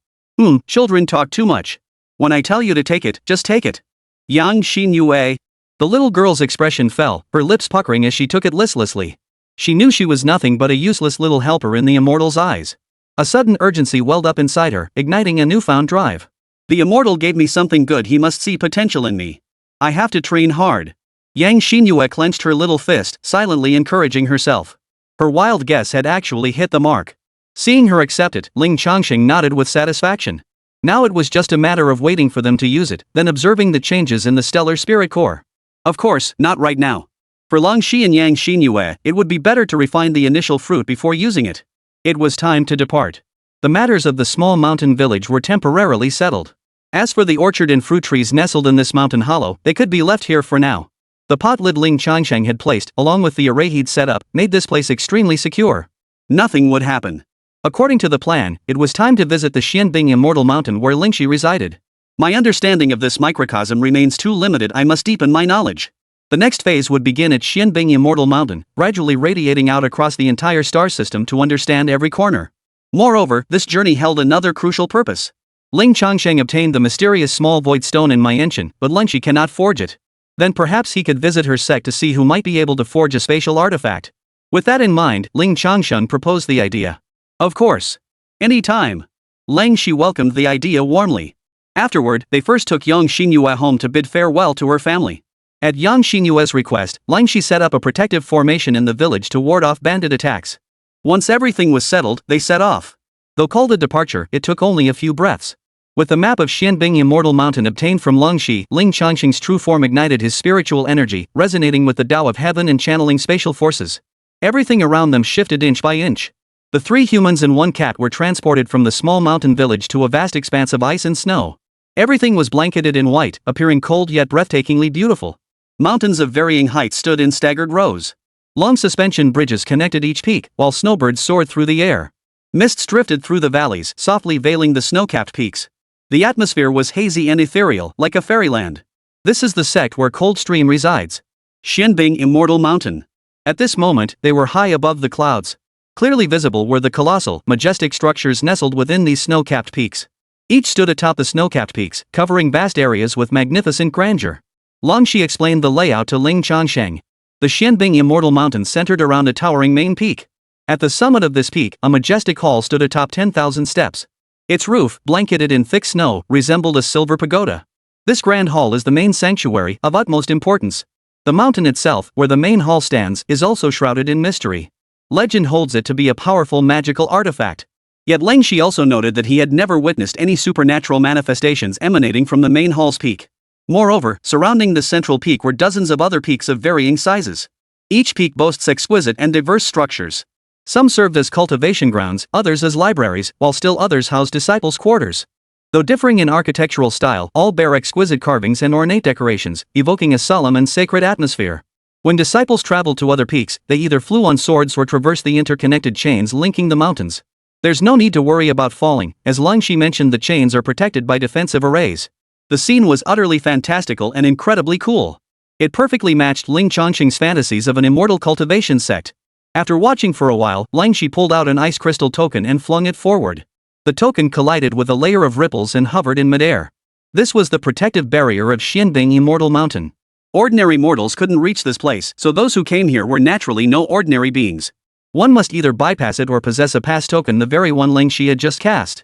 Children talk too much. When I tell you to take it, just take it. Yang Xinyue. The little girl's expression fell, her lips puckering as she took it listlessly. She knew she was nothing but a useless little helper in the immortal's eyes. A sudden urgency welled up inside her, igniting a newfound drive. The immortal gave me something good. He must see potential in me. I have to train hard. Yang Xinyue clenched her little fist, silently encouraging herself. Her wild guess had actually hit the mark. Seeing her accept it, Ling Changsheng nodded with satisfaction. Now it was just a matter of waiting for them to use it, then observing the changes in the stellar spirit core. Of course, not right now. For Lang Shi and Yang Xinyue, it would be better to refine the initial fruit before using it. It was time to depart. The matters of the small mountain village were temporarily settled. As for the orchard and fruit trees nestled in this mountain hollow, they could be left here for now. The pot lid Ling Changsheng had placed, along with the array he'd set up, made this place extremely secure. Nothing would happen. According to the plan, it was time to visit the Xianbing Immortal Mountain where Lingxi resided. My understanding of this microcosm remains too limited. I must deepen my knowledge. The next phase would begin at Xianbing Immortal Mountain, gradually radiating out across the entire star system to understand every corner. Moreover, this journey held another crucial purpose. Ling Changsheng obtained the mysterious small void stone in Maienchen, but Lingxi cannot forge it. Then perhaps he could visit her sect to see who might be able to forge a spatial artifact. With that in mind, Ling Changsheng proposed the idea. Of course. Any time. Lang Shi welcomed the idea warmly. Afterward, they first took Yang Xinyue home to bid farewell to her family. At Yang Xinyue's request, Lang Shi set up a protective formation in the village to ward off bandit attacks. Once everything was settled, they set off. Though called a departure, it took only a few breaths. With the map of Xianbing Immortal Mountain obtained from Lang Shi, Ling Changsheng's true form ignited his spiritual energy, resonating with the Tao of heaven and channeling spatial forces. Everything around them shifted inch by inch. The 3 humans and 1 cat were transported from the small mountain village to a vast expanse of ice and snow. Everything was blanketed in white, appearing cold yet breathtakingly beautiful. Mountains of varying heights stood in staggered rows. Long suspension bridges connected each peak, while snowbirds soared through the air. Mists drifted through the valleys, softly veiling the snow-capped peaks. The atmosphere was hazy and ethereal, like a fairyland. This is the sect where Coldstream resides. Xianbing Immortal Mountain. At this moment, they were high above the clouds. Clearly visible were the colossal, majestic structures nestled within these snow-capped peaks. Each stood atop the snow-capped peaks, covering vast areas with magnificent grandeur. Lang Shi explained the layout to Ling Changsheng. The Xianbing Immortal Mountain centered around a towering main peak. At the summit of this peak, a majestic hall stood atop 10,000 steps. Its roof, blanketed in thick snow, resembled a silver pagoda. This grand hall is the main sanctuary, of utmost importance. The mountain itself, where the main hall stands, is also shrouded in mystery. Legend holds it to be a powerful magical artifact. Yet Lang Shi also noted that he had never witnessed any supernatural manifestations emanating from the main hall's peak. Moreover, surrounding the central peak were dozens of other peaks of varying sizes. Each peak boasts exquisite and diverse structures. Some served as cultivation grounds, others as libraries, while still others housed disciples' quarters. Though differing in architectural style, all bear exquisite carvings and ornate decorations, evoking a solemn and sacred atmosphere. When disciples traveled to other peaks, they either flew on swords or traversed the interconnected chains linking the mountains. There's no need to worry about falling, as Lang Shi mentioned the chains are protected by defensive arrays. The scene was utterly fantastical and incredibly cool. It perfectly matched Ling Changsheng's fantasies of an immortal cultivation sect. After watching for a while, Lang Shi pulled out an ice crystal token and flung it forward. The token collided with a layer of ripples and hovered in midair. This was the protective barrier of Xianbing Immortal Mountain. Ordinary mortals couldn't reach this place, so those who came here were naturally no ordinary beings. One must either bypass it or possess a pass token, the very one Lang Shi had just cast.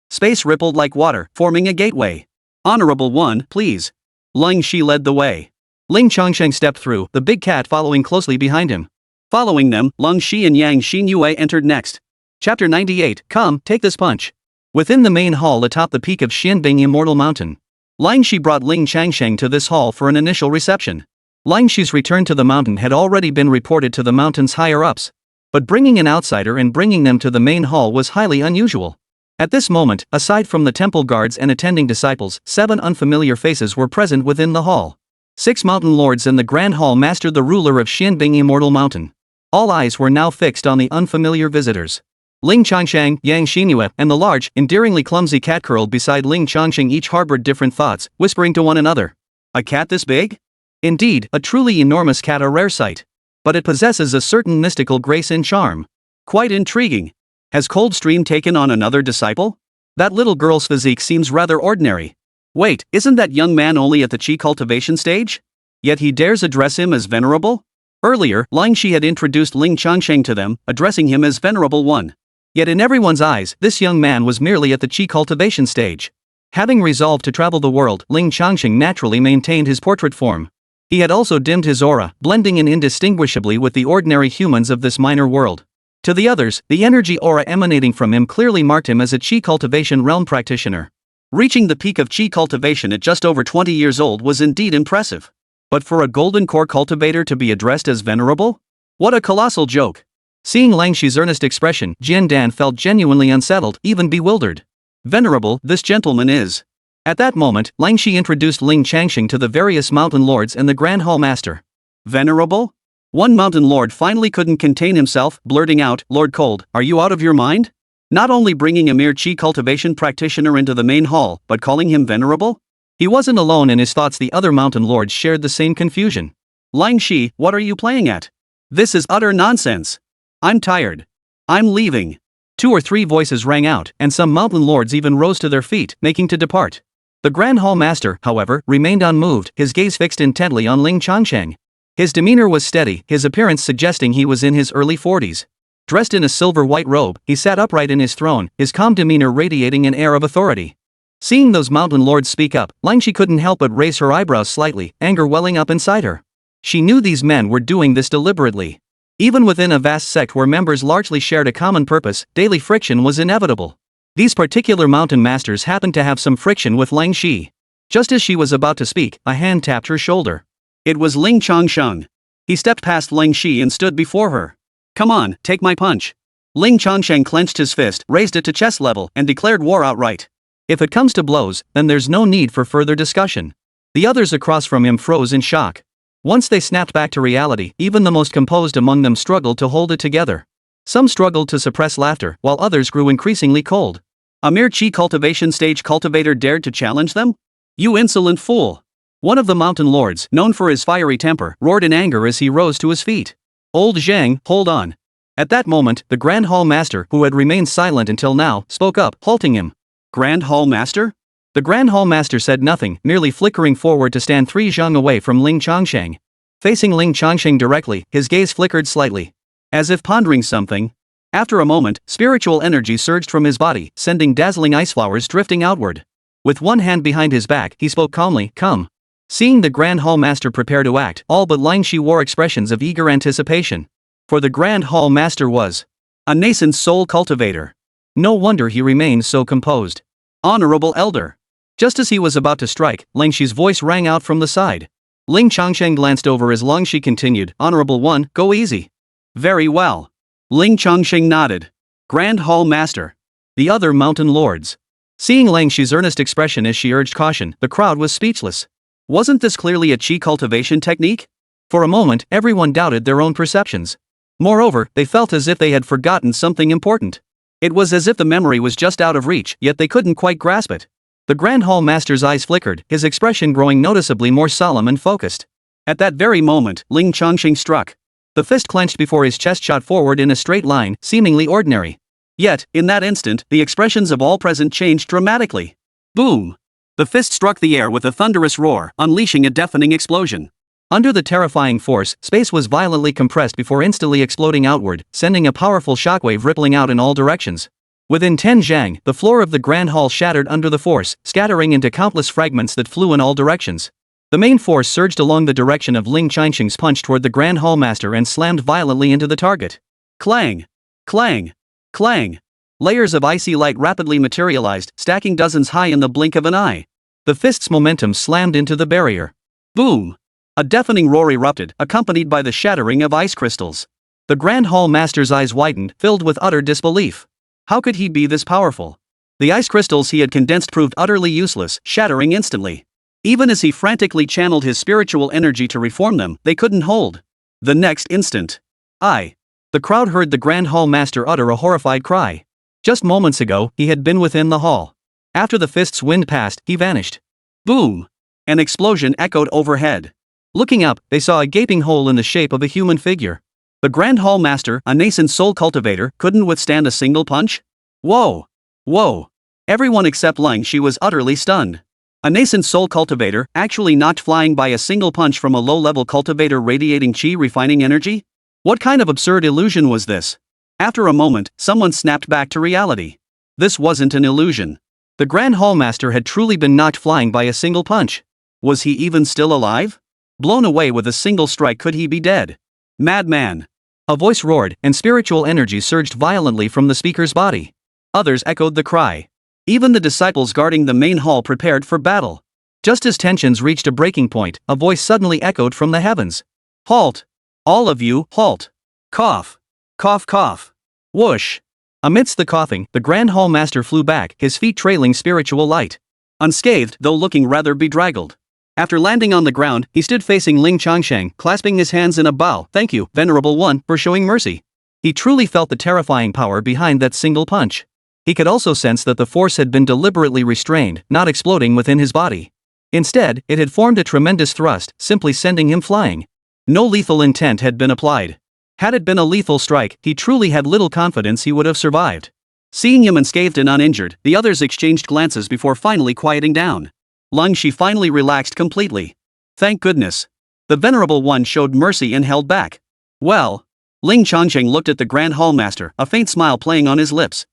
Space rippled like water, forming a gateway. Honorable one, please. Lang Shi led the way. Ling Changsheng stepped through, the big cat following closely behind him. Following them, Lang Shi and Xinyue entered next. Chapter 98, Come, take this punch. Within the main hall atop the peak of Xianbing Immortal Mountain, Lang Shi brought Ling Changsheng to this hall for an initial reception. Lang Shi's return to the mountain had already been reported to the mountain's higher-ups. But bringing an outsider and bringing them to the main hall was highly unusual. At this moment, aside from the temple guards and attending disciples, 7 unfamiliar faces were present within the hall. 6 mountain lords and the Grand Hall Master, the ruler of Xianbing Immortal Mountain. All eyes were now fixed on the unfamiliar visitors. Ling Changsheng, Xinyue, and the large, endearingly clumsy cat curled beside Ling Changsheng each harbored different thoughts, whispering to one another. A cat this big? Indeed, a truly enormous cat, a rare sight. But it possesses a certain mystical grace and charm. Quite intriguing. Has Coldstream taken on another disciple? That little girl's physique seems rather ordinary. Wait, isn't that young man only at the chi cultivation stage? Yet he dares address him as venerable? Earlier, Lang Shi had introduced Ling Changsheng to them, addressing him as Venerable One. Yet in everyone's eyes, this young man was merely at the chi cultivation stage. Having resolved to travel the world, Ling Changsheng naturally maintained his portrait form. He had also dimmed his aura, blending in indistinguishably with the ordinary humans of this minor world. To the others, the energy aura emanating from him clearly marked him as a chi cultivation realm practitioner. Reaching the peak of chi cultivation at just over 20 years old was indeed impressive. But for a golden core cultivator to be addressed as venerable? What a colossal joke! Seeing Lang Shi's earnest expression, Jian Dan felt genuinely unsettled, even bewildered. Venerable, this gentleman is. At that moment, Lang Shi introduced Ling Changsheng to the various mountain lords and the Grand Hall Master. Venerable? One mountain lord finally couldn't contain himself, blurting out, Lord Cold, are you out of your mind? Not only bringing a mere chi cultivation practitioner into the main hall, but calling him venerable? He wasn't alone in his thoughts, the other mountain lords shared the same confusion. Lang Shi, what are you playing at? This is utter nonsense. I'm tired. I'm leaving. 2 or 3 voices rang out, and some mountain lords even rose to their feet, making to depart. The Grand Hall Master, however, remained unmoved, his gaze fixed intently on Ling Changsheng. His demeanor was steady, his appearance suggesting he was in his early 40s. Dressed in a silver-white robe, he sat upright in his throne, his calm demeanor radiating an air of authority. Seeing those mountain lords speak up, Lang Shi couldn't help but raise her eyebrows slightly, anger welling up inside her. She knew these men were doing this deliberately. Even within a vast sect where members largely shared a common purpose, daily friction was inevitable. These particular mountain masters happened to have some friction with Lang Shi. Just as she was about to speak, a hand tapped her shoulder. It was Ling Changsheng. He stepped past Lang Shi and stood before her. Come on, take my punch. Ling Changsheng clenched his fist, raised it to chest level, and declared war outright. If it comes to blows, then there's no need for further discussion. The others across from him froze in shock. Once they snapped back to reality, even the most composed among them struggled to hold it together. Some struggled to suppress laughter, while others grew increasingly cold. A mere chi cultivation stage cultivator dared to challenge them? You insolent fool! One of the mountain lords, known for his fiery temper, roared in anger as he rose to his feet. Old Zhang, hold on. At that moment, the Grand Hall Master, who had remained silent until now, spoke up, halting him. Grand Hall Master? The Grand Hall Master said nothing, merely flickering forward to stand 3 zhang away from Ling Changsheng. Facing Ling Changsheng directly, his gaze flickered slightly. As if pondering something. After a moment, spiritual energy surged from his body, sending dazzling ice flowers drifting outward. With one hand behind his back, he spoke calmly, "Come." Seeing the Grand Hall Master prepare to act, all but Ling Shi wore expressions of eager anticipation. For the Grand Hall Master was a nascent soul cultivator. No wonder he remained so composed. Honorable Elder. Just as he was about to strike, Ling Shi's voice rang out from the side. Ling Changsheng glanced over as Ling Shi continued, "Honorable One, go easy." "Very well." Ling Changsheng nodded. Grand Hall Master. The other mountain lords. Seeing Ling Shi's earnest expression as she urged caution, the crowd was speechless. Wasn't this clearly a qi cultivation technique? For a moment, everyone doubted their own perceptions. Moreover, they felt as if they had forgotten something important. It was as if the memory was just out of reach, yet they couldn't quite grasp it. The Grand Hall Master's eyes flickered, his expression growing noticeably more solemn and focused. At that very moment, Ling Changsheng struck. The fist clenched before his chest shot forward in a straight line, seemingly ordinary. Yet, in that instant, the expressions of all present changed dramatically. Boom! The fist struck the air with a thunderous roar, unleashing a deafening explosion. Under the terrifying force, space was violently compressed before instantly exploding outward, sending a powerful shockwave rippling out in all directions. Within 10 zhang, the floor of the Grand Hall shattered under the force, scattering into countless fragments that flew in all directions. The main force surged along the direction of Ling Changsheng's punch toward the Grand Hall Master and slammed violently into the target. Clang! Clang! Clang! Layers of icy light rapidly materialized, stacking dozens high in the blink of an eye. The fist's momentum slammed into the barrier. Boom! A deafening roar erupted, accompanied by the shattering of ice crystals. The Grand Hall Master's eyes widened, filled with utter disbelief. How could he be this powerful? The ice crystals he had condensed proved utterly useless, shattering instantly. Even as he frantically channeled his spiritual energy to reform them, they couldn't hold. The next instant. The crowd heard the Grand Hall Master utter a horrified cry. Just moments ago, he had been within the hall. After the fist's wind passed, he vanished. Boom! An explosion echoed overhead. Looking up, they saw a gaping hole in the shape of a human figure. The Grand Hall Master, a nascent soul cultivator, couldn't withstand a single punch? Whoa! Whoa! Everyone except Ling Shi was utterly stunned. A nascent soul cultivator, actually knocked flying by a single punch from a low-level cultivator radiating qi refining energy? What kind of absurd illusion was this? After a moment, someone snapped back to reality. This wasn't an illusion. The Grand Hall Master had truly been knocked flying by a single punch. Was he even still alive? Blown away with a single strike, could he be dead? Madman! A voice roared, and spiritual energy surged violently from the speaker's body. Others echoed the cry. Even the disciples guarding the main hall prepared for battle. Just as tensions reached a breaking point, a voice suddenly echoed from the heavens. Halt! All of you, halt! Cough! Cough cough! Whoosh! Amidst the coughing, the Grand Hall Master flew back, his feet trailing spiritual light. Unscathed, though looking rather bedraggled. After landing on the ground, he stood facing Ling Changsheng, clasping his hands in a bow. "Thank you, Venerable One, for showing mercy." He truly felt the terrifying power behind that single punch. He could also sense that the force had been deliberately restrained, not exploding within his body. Instead, it had formed a tremendous thrust, simply sending him flying. No lethal intent had been applied. Had it been a lethal strike, he truly had little confidence he would have survived. Seeing him unscathed and uninjured, the others exchanged glances before finally quieting down. Ling Shi finally relaxed completely. Thank goodness. The Venerable One showed mercy and held back. Well. Ling Changsheng looked at the Grand Hall Master, a faint smile playing on his lips.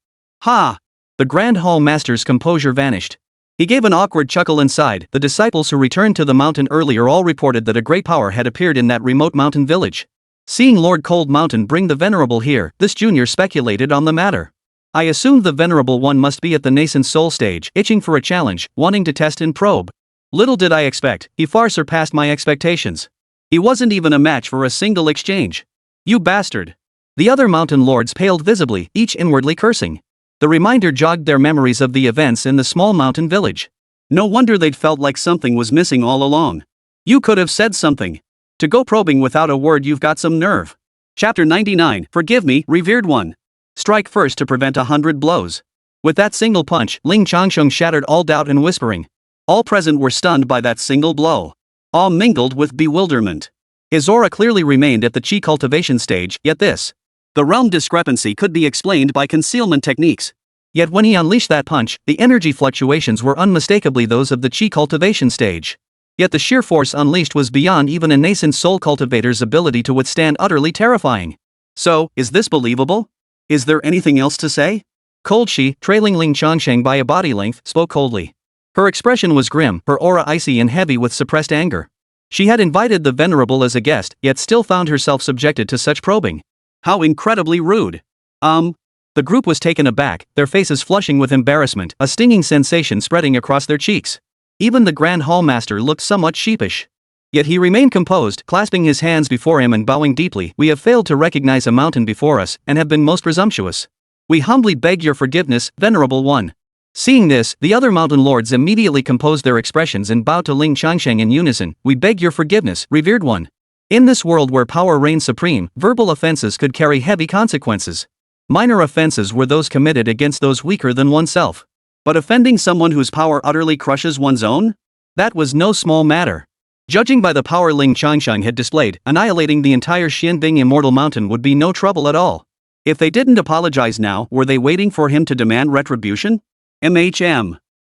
Ha! The Grand Hall Master's composure vanished. He gave an awkward chuckle and sighed. The disciples who returned to the mountain earlier all reported that a great power had appeared in that remote mountain village. Seeing Lord Cold Mountain bring the Venerable here, this junior speculated on the matter. I assumed the Venerable One must be at the nascent soul stage, itching for a challenge, wanting to test and probe. Little did I expect, he far surpassed my expectations. He wasn't even a match for a single exchange. You bastard! The other mountain lords paled visibly, each inwardly cursing. The reminder jogged their memories of the events in the small mountain village. No wonder they'd felt like something was missing all along. You could have said something. To go probing without a word, you've got some nerve. Chapter 99, Forgive me, Revered One. Strike first to prevent 100 blows. With that single punch, Ling Changsheng shattered all doubt and whispering. All present were stunned by that single blow. Awe mingled with bewilderment. His aura clearly remained at the qi cultivation stage, yet this The realm discrepancy could be explained by concealment techniques. Yet when he unleashed that punch, the energy fluctuations were unmistakably those of the chi cultivation stage. Yet the sheer force unleashed was beyond even a nascent soul cultivator's ability to withstand, utterly terrifying. So, is this believable? Is there anything else to say? Cold She, trailing Ling Changsheng by a body length, spoke coldly. Her expression was grim, her aura icy and heavy with suppressed anger. She had invited the Venerable as a guest, yet still found herself subjected to such probing. How incredibly rude. The group was taken aback, their faces flushing with embarrassment, a stinging sensation spreading across their cheeks. Even the Grand Hall Master looked somewhat sheepish. Yet he remained composed, clasping his hands before him and bowing deeply. We have failed to recognize a mountain before us, and have been most presumptuous. We humbly beg your forgiveness, Venerable One. Seeing this, the other mountain lords immediately composed their expressions and bowed to Ling Changsheng in unison. We beg your forgiveness, revered one. In this world where power reigns supreme, verbal offenses could carry heavy consequences. Minor offenses were those committed against those weaker than oneself. But offending someone whose power utterly crushes one's own? That was no small matter. Judging by the power Ling Changsheng had displayed, annihilating the entire Xinyue Immortal Mountain would be no trouble at all. If they didn't apologize now, were they waiting for him to demand retribution?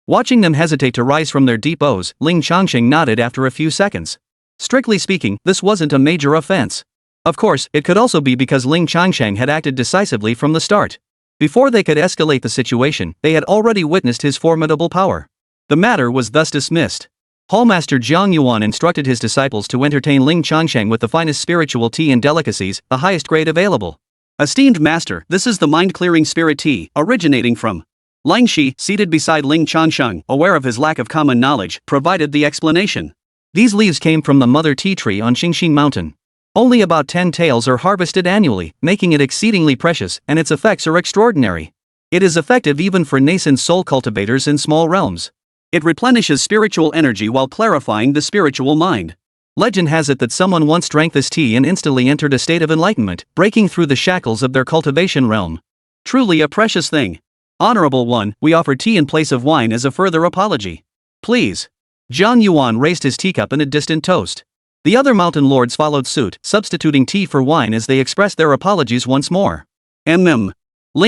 Watching them hesitate to rise from their deep oaths, Ling Changsheng nodded after a few seconds. Strictly speaking, this wasn't a major offense. Of course, it could also be because Ling Changsheng had acted decisively from the start. Before they could escalate the situation, they had already witnessed his formidable power. The matter was thus dismissed. Hallmaster Jiang Yuan instructed his disciples to entertain Ling Changsheng with the finest spiritual tea and delicacies, the highest grade available. Esteemed master, this is the mind-clearing spirit tea, originating from. Lang Shi, seated beside Ling Changsheng, aware of his lack of common knowledge, provided the explanation. These leaves came from the mother tea tree on Xingxin Mountain. Only about 10 taels are harvested annually, making it exceedingly precious, and its effects are extraordinary. It is effective even for nascent soul cultivators in small realms. It replenishes spiritual energy while clarifying the spiritual mind. Legend has it that someone once drank this tea and instantly entered a state of enlightenment, breaking through the shackles of their cultivation realm. Truly a precious thing. Honorable One, we offer tea in place of wine as a further apology. Please. Jiang Yuan raised his teacup in a distant toast. The other mountain lords followed suit, substituting tea for wine as they expressed their apologies once more. Ling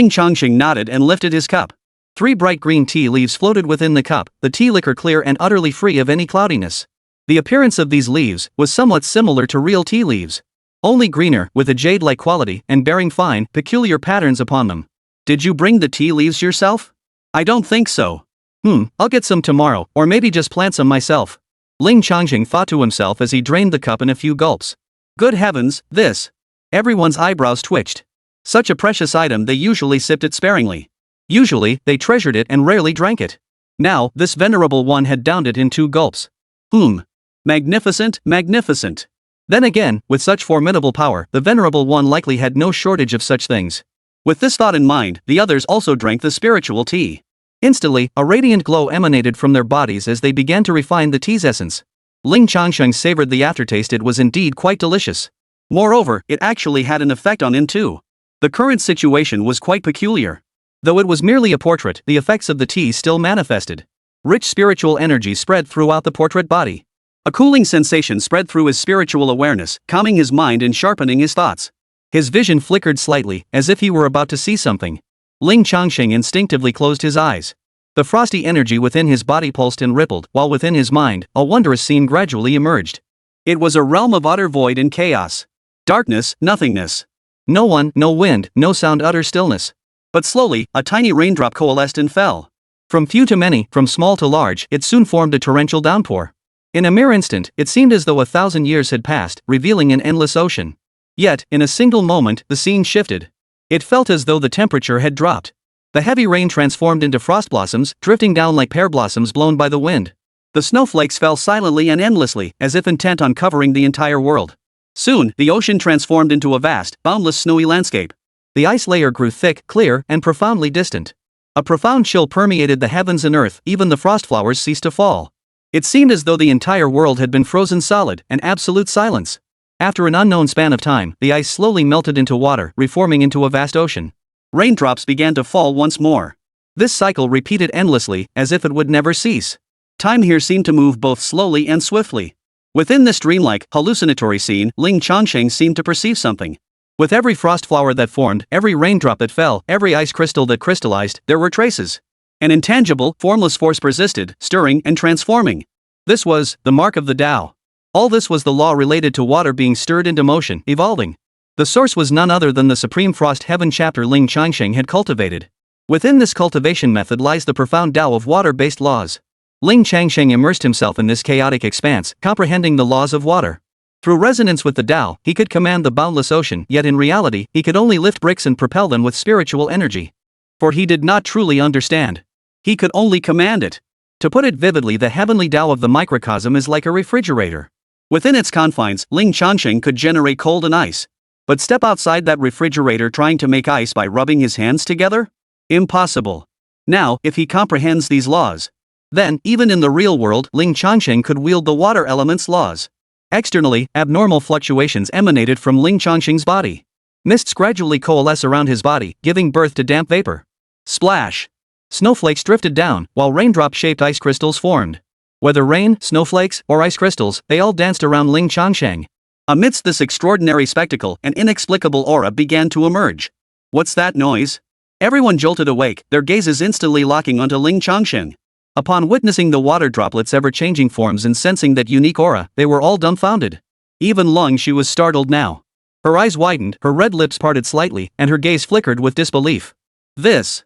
Changsheng nodded and lifted his cup. 3 bright green tea leaves floated within the cup, the tea liquor clear and utterly free of any cloudiness. The appearance of these leaves was somewhat similar to real tea leaves. Only greener, with a jade-like quality, and bearing fine, peculiar patterns upon them. Did you bring the tea leaves yourself? I don't think so. I'll get some tomorrow, or maybe just plant some myself. Ling Changsheng thought to himself as he drained the cup in a few gulps. Good heavens, this! Everyone's eyebrows twitched. Such a precious item, they usually sipped it sparingly. Usually, they treasured it and rarely drank it. Now, this venerable one had downed it in 2 gulps. Magnificent, magnificent. Then again, with such formidable power, the venerable one likely had no shortage of such things. With this thought in mind, the others also drank the spiritual tea. Instantly, a radiant glow emanated from their bodies as they began to refine the tea's essence. Ling Changsheng savored the aftertaste. It was indeed quite delicious. Moreover, it actually had an effect on him too. The current situation was quite peculiar. Though it was merely a portrait, the effects of the tea still manifested. Rich spiritual energy spread throughout the portrait body. A cooling sensation spread through his spiritual awareness, calming his mind and sharpening his thoughts. His vision flickered slightly, as if he were about to see something. Ling Changsheng instinctively closed his eyes. The frosty energy within his body pulsed and rippled, while within his mind, a wondrous scene gradually emerged. It was a realm of utter void and chaos. Darkness, nothingness. No one, no wind, no sound, utter stillness. But slowly, a tiny raindrop coalesced and fell. From few to many, from small to large, it soon formed a torrential downpour. In a mere instant, it seemed as though 1,000 years had passed, revealing an endless ocean. Yet, in a single moment, the scene shifted. It felt as though the temperature had dropped. The heavy rain transformed into frost blossoms, drifting down like pear blossoms blown by the wind. The snowflakes fell silently and endlessly, as if intent on covering the entire world. Soon, the ocean transformed into a vast, boundless snowy landscape. The ice layer grew thick, clear, and profoundly distant. A profound chill permeated the heavens and earth, even the frost flowers ceased to fall. It seemed as though the entire world had been frozen solid, an absolute silence. After an unknown span of time, the ice slowly melted into water, reforming into a vast ocean. Raindrops began to fall once more. This cycle repeated endlessly, as if it would never cease. Time here seemed to move both slowly and swiftly. Within this dreamlike, hallucinatory scene, Ling Changsheng seemed to perceive something. With every frost flower that formed, every raindrop that fell, every ice crystal that crystallized, there were traces. An intangible, formless force persisted, stirring and transforming. This was the mark of the Tao. All this was the law related to water being stirred into motion, evolving. The source was none other than the Supreme Frost Heaven chapter Ling Changsheng had cultivated. Within this cultivation method lies the profound Tao of water-based laws. Ling Changsheng immersed himself in this chaotic expanse, comprehending the laws of water. Through resonance with the Tao, he could command the boundless ocean, yet in reality, he could only lift bricks and propel them with spiritual energy. For he did not truly understand. He could only command it. To put it vividly, the heavenly Tao of the microcosm is like a refrigerator. Within its confines, Ling Changsheng could generate cold and ice. But step outside that refrigerator trying to make ice by rubbing his hands together? Impossible. Now, if he comprehends these laws, then, even in the real world, Ling Changsheng could wield the water element's laws. Externally, abnormal fluctuations emanated from Ling Changsheng's body. Mists gradually coalesce around his body, giving birth to damp vapor. Splash! Snowflakes drifted down, while raindrop-shaped ice crystals formed. Whether rain, snowflakes, or ice crystals, they all danced around Ling Changsheng. Amidst this extraordinary spectacle, an inexplicable aura began to emerge. What's that noise? Everyone jolted awake, their gazes instantly locking onto Ling Changsheng. Upon witnessing the water droplets' ever-changing forms and sensing that unique aura, they were all dumbfounded. Even Ling Shi was startled now. Her eyes widened, her red lips parted slightly, and her gaze flickered with disbelief. This.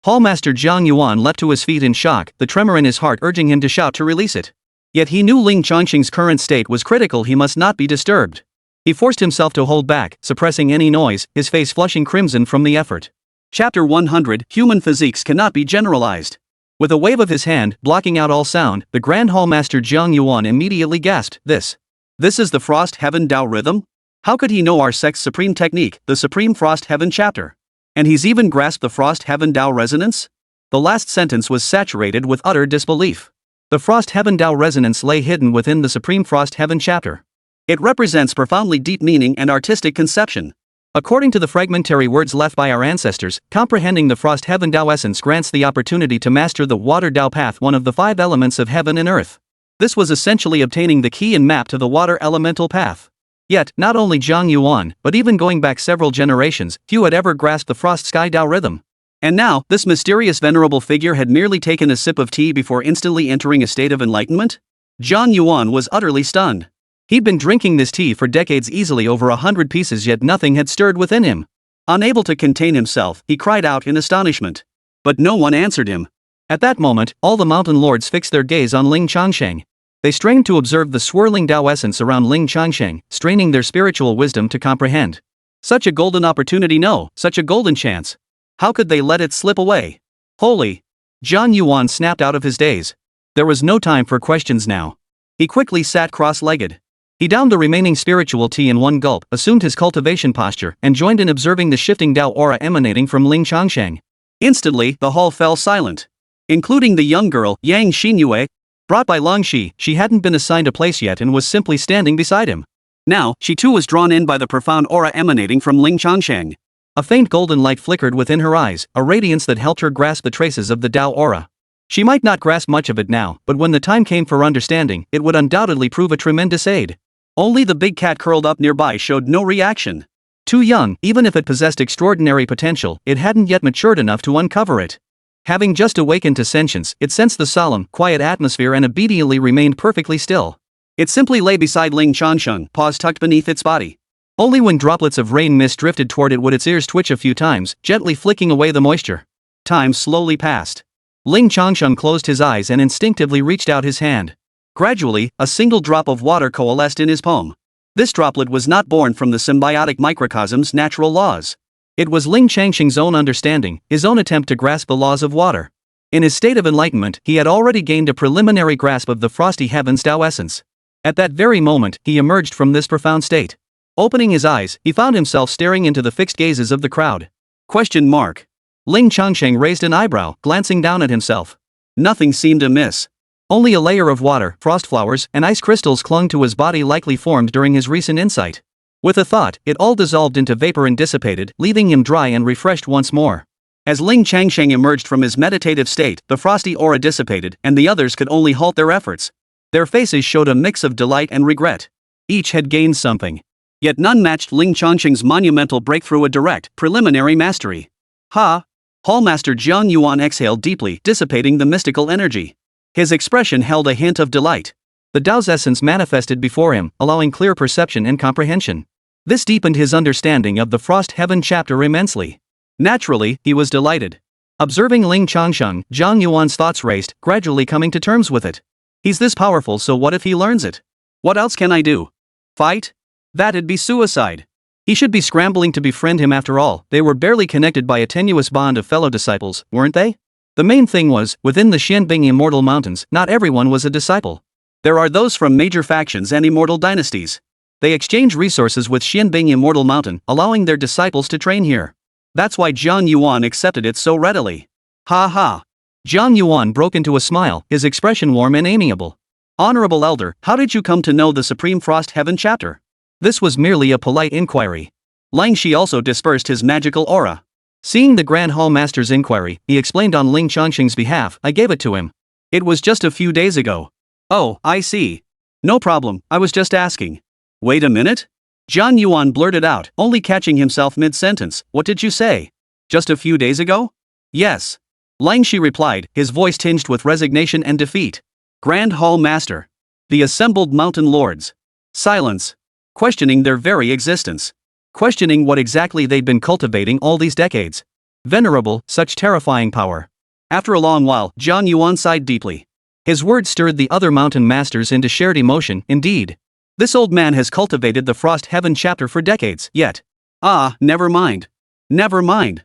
Hallmaster Jiang Yuan leapt to his feet in shock, the tremor in his heart urging him to shout to release it. Yet he knew Ling Changsheng's current state was critical, he must not be disturbed. He forced himself to hold back, suppressing any noise, his face flushing crimson from the effort. Chapter 100, Human Physiques Cannot Be Generalized. With a wave of his hand, blocking out all sound, the Grand Hallmaster Jiang Yuan immediately gasped, This is the Frost Heaven Tao rhythm? How could he know our sect's supreme technique, the Supreme Frost Heaven chapter? And he's even grasped the Frost Heaven Tao resonance? The last sentence was saturated with utter disbelief. The Frost Heaven Tao resonance lay hidden within the Supreme Frost Heaven chapter. It represents profoundly deep meaning and artistic conception. According to the fragmentary words left by our ancestors, comprehending the Frost Heaven Tao essence grants the opportunity to master the Water Tao path, one of the 5 elements of heaven and earth. This was essentially obtaining the key and map to the water elemental path. Yet, not only Jiang Yuan, but even going back several generations, few had ever grasped the Frost Sky Tao rhythm. And now, this mysterious venerable figure had merely taken a sip of tea before instantly entering a state of enlightenment? Jiang Yuan was utterly stunned. He'd been drinking this tea for decades, easily over 100 pieces, yet nothing had stirred within him. Unable to contain himself, he cried out in astonishment. But no one answered him. At that moment, all the mountain lords fixed their gaze on Ling Changsheng. They strained to observe the swirling Tao essence around Ling Changsheng, straining their spiritual wisdom to comprehend. Such a golden opportunity, no, such a golden chance. How could they let it slip away? Holy! Jiang Yuan snapped out of his daze. There was no time for questions now. He quickly sat cross-legged. He downed the remaining spiritual tea in one gulp, assumed his cultivation posture, and joined in observing the shifting Tao aura emanating from Ling Changsheng. Instantly, the hall fell silent. Including the young girl, Yang Xinyue. Brought by Long Shi, she hadn't been assigned a place yet and was simply standing beside him. Now, she too was drawn in by the profound aura emanating from Ling Changsheng. A faint golden light flickered within her eyes, a radiance that helped her grasp the traces of the Tao aura. She might not grasp much of it now, but when the time came for understanding, it would undoubtedly prove a tremendous aid. Only the big cat curled up nearby showed no reaction. Too young, even if it possessed extraordinary potential, it hadn't yet matured enough to uncover it. Having just awakened to sentience, it sensed the solemn, quiet atmosphere and obediently remained perfectly still. It simply lay beside Ling Changsheng, paws tucked beneath its body. Only when droplets of rain mist drifted toward it would its ears twitch a few times, gently flicking away the moisture. Time slowly passed. Ling Changsheng closed his eyes and instinctively reached out his hand. Gradually, a single drop of water coalesced in his palm. This droplet was not born from the symbiotic microcosm's natural laws. It was Ling Changsheng's own understanding, his own attempt to grasp the laws of water. In his state of enlightenment, he had already gained a preliminary grasp of the frosty heaven's Tao essence. At that very moment, he emerged from this profound state. Opening his eyes, he found himself staring into the fixed gazes of the crowd. Question mark. Ling Changsheng raised an eyebrow, glancing down at himself. Nothing seemed amiss. Only a layer of water, frost flowers, and ice crystals clung to his body, likely formed during his recent insight. With a thought, it all dissolved into vapor and dissipated, leaving him dry and refreshed once more. As Ling Changsheng emerged from his meditative state, the frosty aura dissipated, and the others could only halt their efforts. Their faces showed a mix of delight and regret. Each had gained something. Yet none matched Ling Changsheng's monumental breakthrough, a direct, preliminary mastery. Ha! Hallmaster Jiang Yuan exhaled deeply, dissipating the mystical energy. His expression held a hint of delight. The Tao's essence manifested before him, allowing clear perception and comprehension. This deepened his understanding of the Frost Heaven chapter immensely. Naturally, he was delighted. Observing Ling Changsheng, Jiang Yuan's thoughts raced, gradually coming to terms with it. He's this powerful, so what if he learns it? What else can I do? Fight? That'd be suicide. He should be scrambling to befriend him after all. They were barely connected by a tenuous bond of fellow disciples, weren't they? The main thing was, within the Xianbing Immortal Mountains, not everyone was a disciple. There are those from major factions and immortal dynasties. They exchange resources with Xianbing Immortal Mountain, allowing their disciples to train here. That's why Jiang Yuan accepted it so readily. Ha ha. Jiang Yuan broke into a smile, his expression warm and amiable. Honorable Elder, how did you come to know the Supreme Frost Heaven chapter? This was merely a polite inquiry. Lang Shi also dispersed his magical aura. Seeing the Grand Hall Master's inquiry, he explained on Ling Changsheng's behalf. I gave it to him. It was just a few days ago. Oh, I see. No problem, I was just asking. Wait a minute? Jiang Yuan blurted out, only catching himself mid-sentence. What did you say? Just a few days ago? Yes. Lang Shi replied, his voice tinged with resignation and defeat. Grand Hall Master. The assembled mountain lords. Silence. Questioning their very existence. Questioning what exactly they'd been cultivating all these decades. Venerable, such terrifying power. After a long while, Jiang Yuan sighed deeply. His words stirred the other mountain masters into shared emotion. Indeed. This old man has cultivated the Frost Heaven chapter for decades, yet. Never mind. Never mind.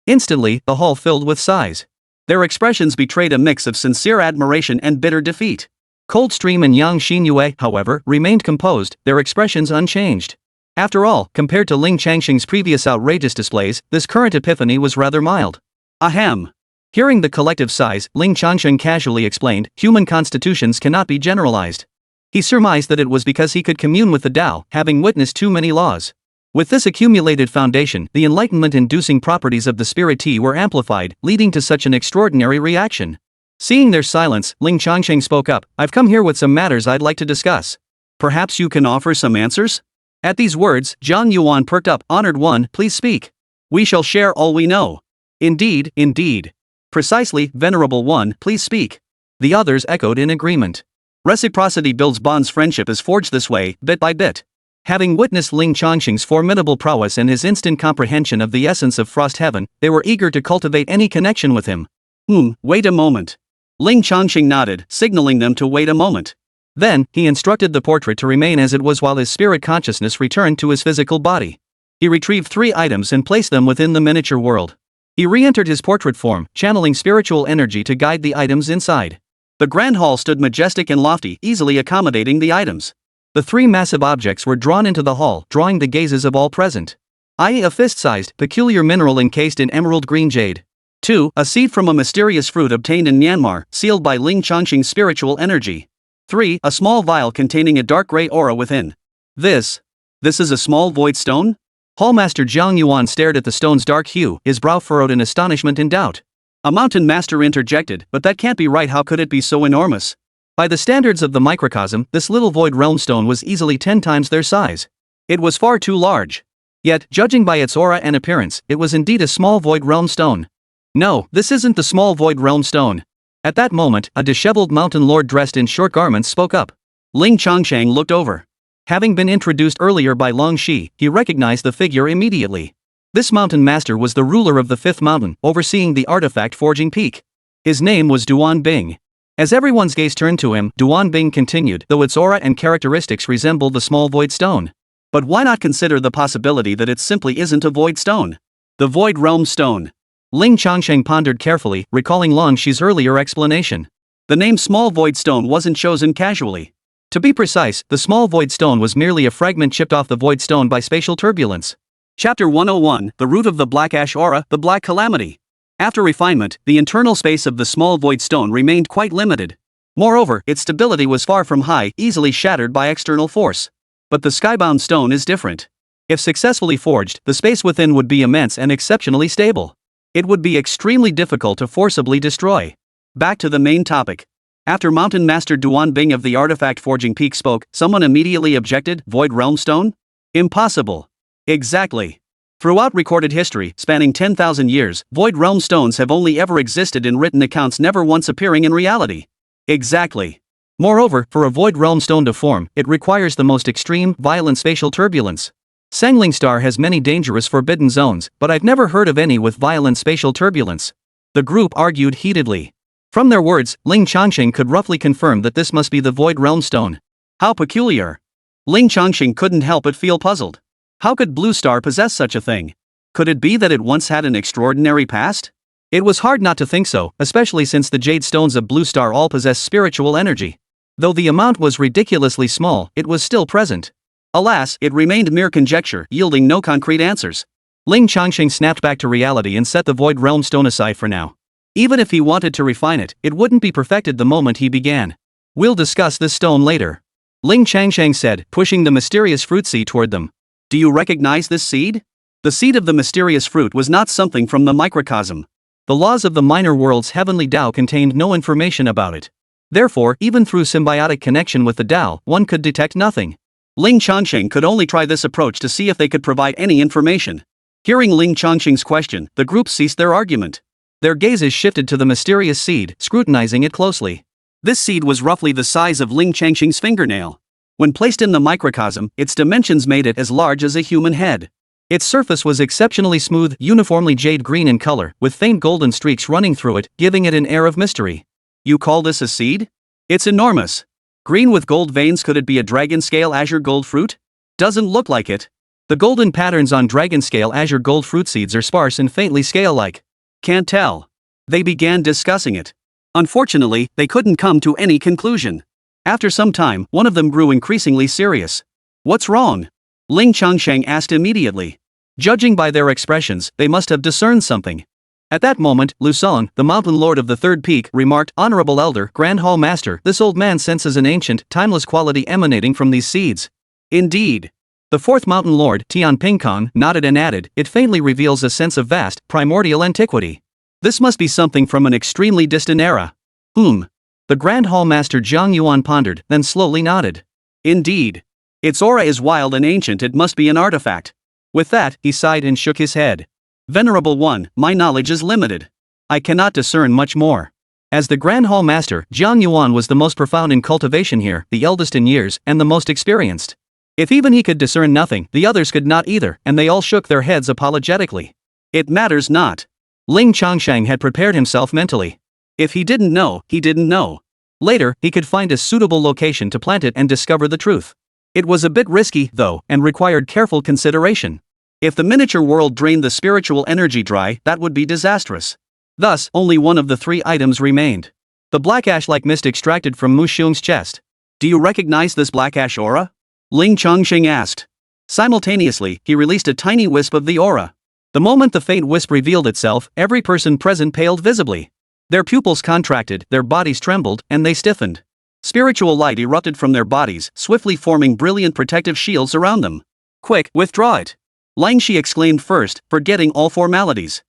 Instantly, the hall filled with sighs. Their expressions betrayed a mix of sincere admiration and bitter defeat. Coldstream and young Xinyue, however, remained composed, their expressions unchanged. After all, compared to Ling Changsheng's previous outrageous displays, this current epiphany was rather mild. Ahem. Hearing the collective sighs, Ling Changsheng casually explained, human constitutions cannot be generalized. He surmised that it was because he could commune with the Tao, having witnessed too many laws. With this accumulated foundation, the enlightenment-inducing properties of the spirit tea were amplified, leading to such an extraordinary reaction. Seeing their silence, Ling Changsheng spoke up. I've come here with some matters I'd like to discuss. Perhaps you can offer some answers? At these words, Jiang Yuan perked up. Honored one, please speak. We shall share all we know. Indeed, indeed. Precisely, venerable one, please speak. The others echoed in agreement. Reciprocity builds bonds. Friendship is forged this way, bit by bit. Having witnessed Ling Changsheng's formidable prowess and his instant comprehension of the essence of Frost Heaven, they were eager to cultivate any connection with him. Wait a moment. Ling Changsheng nodded, signaling them to wait a moment. Then, he instructed the portrait to remain as it was while his spirit consciousness returned to his physical body. He retrieved 3 items and placed them within the miniature world. He re-entered his portrait form, channeling spiritual energy to guide the items inside. The Grand Hall stood majestic and lofty, easily accommodating the items. The 3 massive objects were drawn into the hall, drawing the gazes of all present. A fist-sized, peculiar mineral encased in emerald green jade. 2. A seed from a mysterious fruit obtained in Myanmar, sealed by Ling Changsheng's spiritual energy. 3. A small vial containing a dark gray aura within. This is a small void stone? Hallmaster Jiang Yuan stared at the stone's dark hue, his brow furrowed in astonishment and doubt. A mountain master interjected, but that can't be right. How could it be so enormous? By the standards of the microcosm, this little void realm stone was easily 10 times their size. It was far too large. Yet, judging by its aura and appearance, it was indeed a small void realm stone. No, this isn't the small void realm stone. At that moment, a disheveled mountain lord dressed in short garments spoke up. Ling Changsheng looked over. Having been introduced earlier by Lang Shi, he recognized the figure immediately. This mountain master was the ruler of the 5th mountain, overseeing the artifact forging peak. His name was Duan Bing. As everyone's gaze turned to him, Duan Bing continued, though its aura and characteristics resembled the small void stone. But why not consider the possibility that it simply isn't a void stone? The void realm stone. Ling Changsheng pondered carefully, recalling Lang Shi's earlier explanation. The name small void stone wasn't chosen casually. To be precise, the small void stone was merely a fragment chipped off the void stone by spatial turbulence. Chapter 101, The Root of the Black Ash Aura, the Black Calamity. After refinement, the internal space of the small void stone remained quite limited. Moreover, its stability was far from high, easily shattered by external force. But the skybound stone is different. If successfully forged, the space within would be immense and exceptionally stable. It would be extremely difficult to forcibly destroy. Back to the main topic. After Mountain Master Duan Bing of the Artifact Forging Peak spoke, someone immediately objected, Void Realm Stone? Impossible. Exactly. Throughout recorded history, spanning 10,000 years, Void Realm Stones have only ever existed in written accounts, never once appearing in reality. Exactly. Moreover, for a Void Realm Stone to form, it requires the most extreme, violent spatial turbulence. Sangling Star has many dangerous forbidden zones, but I've never heard of any with violent spatial turbulence. The group argued heatedly. From their words, Ling Changsheng could roughly confirm that this must be the Void Realm Stone. How peculiar. Ling Changsheng couldn't help but feel puzzled. How could Blue Star possess such a thing? Could it be that it once had an extraordinary past? It was hard not to think so, especially since the Jade Stones of Blue Star all possess spiritual energy. Though the amount was ridiculously small, it was still present. Alas, it remained mere conjecture, yielding no concrete answers. Ling Changsheng snapped back to reality and set the Void Realm Stone aside for now. Even if he wanted to refine it, it wouldn't be perfected the moment he began. We'll discuss this stone later. Ling Changsheng said, pushing the mysterious fruit seed toward them. Do you recognize this seed? The seed of the mysterious fruit was not something from the microcosm. The laws of the minor world's heavenly Tao contained no information about it. Therefore, even through symbiotic connection with the Tao, one could detect nothing. Ling Changsheng could only try this approach to see if they could provide any information. Hearing Ling Changsheng's question, the group ceased their argument. Their gazes shifted to the mysterious seed, scrutinizing it closely. This seed was roughly the size of Ling Changsheng's fingernail. When placed in the microcosm, its dimensions made it as large as a human head. Its surface was exceptionally smooth, uniformly jade green in color, with faint golden streaks running through it, giving it an air of mystery. You call this a seed? It's enormous. Green with gold veins, could it be a dragon scale azure gold fruit? Doesn't look like it. The golden patterns on dragon scale azure gold fruit seeds are sparse and faintly scale-like. Can't tell. They began discussing it. Unfortunately, they couldn't come to any conclusion. After some time, one of them grew increasingly serious. What's wrong? Ling Changsheng asked immediately. Judging by their expressions, they must have discerned something. At that moment, Lu Song, the mountain lord of the third peak, remarked, Honorable Elder, Grand Hall Master, this old man senses an ancient, timeless quality emanating from these seeds. Indeed. The fourth mountain lord, Tian Pingkong, nodded and added, it faintly reveals a sense of vast, primordial antiquity. This must be something from an extremely distant era. The Grand Hall Master Zhang Yuan pondered, then slowly nodded. Indeed. Its aura is wild and ancient, it must be an artifact. With that, he sighed and shook his head. Venerable One, my knowledge is limited. I cannot discern much more. As the Grand Hall Master, Zhang Yuan was the most profound in cultivation here, the eldest in years, and the most experienced. If even he could discern nothing, the others could not either, and they all shook their heads apologetically. It matters not. Ling Changsheng had prepared himself mentally. If he didn't know, he didn't know. Later, he could find a suitable location to plant it and discover the truth. It was a bit risky, though, and required careful consideration. If the miniature world drained the spiritual energy dry, that would be disastrous. Thus, only one of the three items remained. The black ash-like mist extracted from Mu Xiong's chest. Do you recognize this black ash aura? Ling Changsheng asked. Simultaneously, he released a tiny wisp of the aura. The moment the faint wisp revealed itself, every person present paled visibly. Their pupils contracted, their bodies trembled, and they stiffened. Spiritual light erupted from their bodies, swiftly forming brilliant protective shields around them. Quick, withdraw it! Lang Shi exclaimed first, forgetting all formalities. ?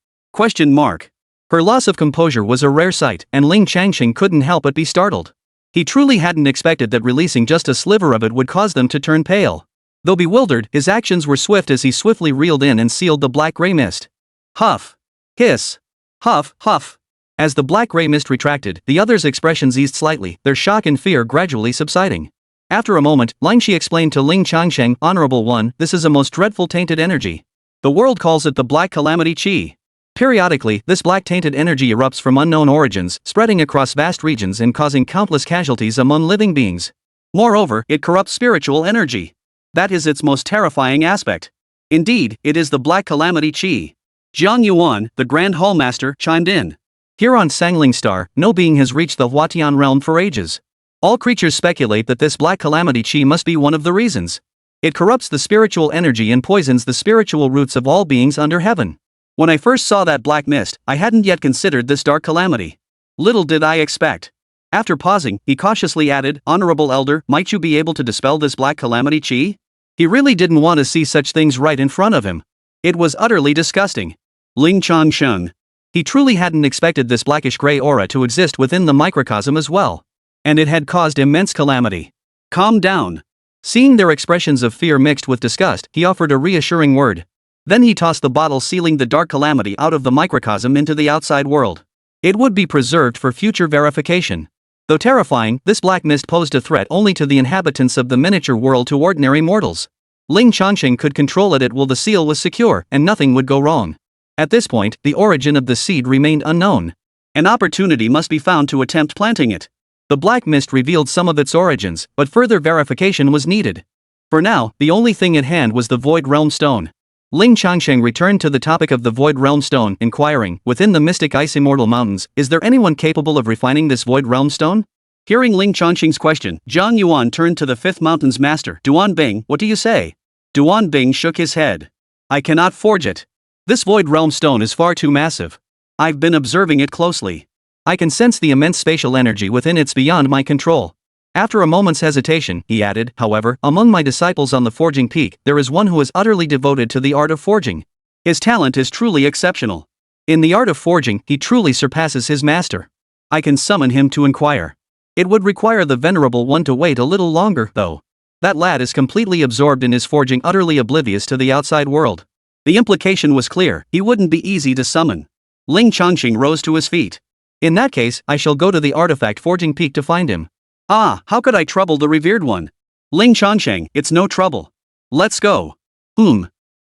Her loss of composure was a rare sight, and Ling Changsheng couldn't help but be startled. He truly hadn't expected that releasing just a sliver of it would cause them to turn pale. Though bewildered, his actions were swift as he swiftly reeled in and sealed the black-gray mist. Huff! Hiss! Huff, huff! As the black-gray mist retracted, the others' expressions eased slightly, their shock and fear gradually subsiding. After a moment, Lang Shi explained to Ling Changsheng, Honorable One, this is a most dreadful tainted energy. The world calls it the Black Calamity Qi. Periodically, this black tainted energy erupts from unknown origins, spreading across vast regions and causing countless casualties among living beings. Moreover, it corrupts spiritual energy. That is its most terrifying aspect. Indeed, it is the Black Calamity Qi. Zhang Yuan, the Grand Hall Master, chimed in. Here on Sangling Star, no being has reached the Huatian realm for ages. All creatures speculate that this Black Calamity Qi must be one of the reasons. It corrupts the spiritual energy and poisons the spiritual roots of all beings under heaven. When I first saw that black mist, I hadn't yet considered this dark calamity. Little did I expect. After pausing, he cautiously added, Honorable Elder, might you be able to dispel this Black Calamity Qi? He really didn't want to see such things right in front of him. It was utterly disgusting. Ling Changsheng. He truly hadn't expected this blackish-gray aura to exist within the microcosm as well. And it had caused immense calamity. Calm down. Seeing their expressions of fear mixed with disgust, he offered a reassuring word. Then he tossed the bottle sealing the dark calamity out of the microcosm into the outside world. It would be preserved for future verification. Though terrifying, this black mist posed a threat only to the inhabitants of the miniature world to ordinary mortals. Ling Changsheng could control it while the seal was secure, and nothing would go wrong. At this point, the origin of the seed remained unknown. An opportunity must be found to attempt planting it. The black mist revealed some of its origins, but further verification was needed. For now, the only thing at hand was the Void Realm Stone. Ling Changsheng returned to the topic of the Void Realm Stone, inquiring, within the mystic ice immortal mountains, is there anyone capable of refining this Void Realm Stone? Hearing Ling Changsheng's question, Zhang Yuan turned to the fifth mountain's master, Duan Bing, what do you say? Duan Bing shook his head. I cannot forge it. This Void Realm Stone is far too massive. I've been observing it closely. I can sense the immense spatial energy within it's beyond my control. After a moment's hesitation, he added, however, among my disciples on the Forging Peak, there is one who is utterly devoted to the art of forging. His talent is truly exceptional. In the art of forging, he truly surpasses his master. I can summon him to inquire. It would require the venerable one to wait a little longer, though. That lad is completely absorbed in his forging, utterly oblivious to the outside world. The implication was clear, he wouldn't be easy to summon. Ling Changsheng rose to his feet. In that case, I shall go to the artifact Forging Peak to find him. Ah, how could I trouble the revered one? Ling Changsheng, it's no trouble. Let's go.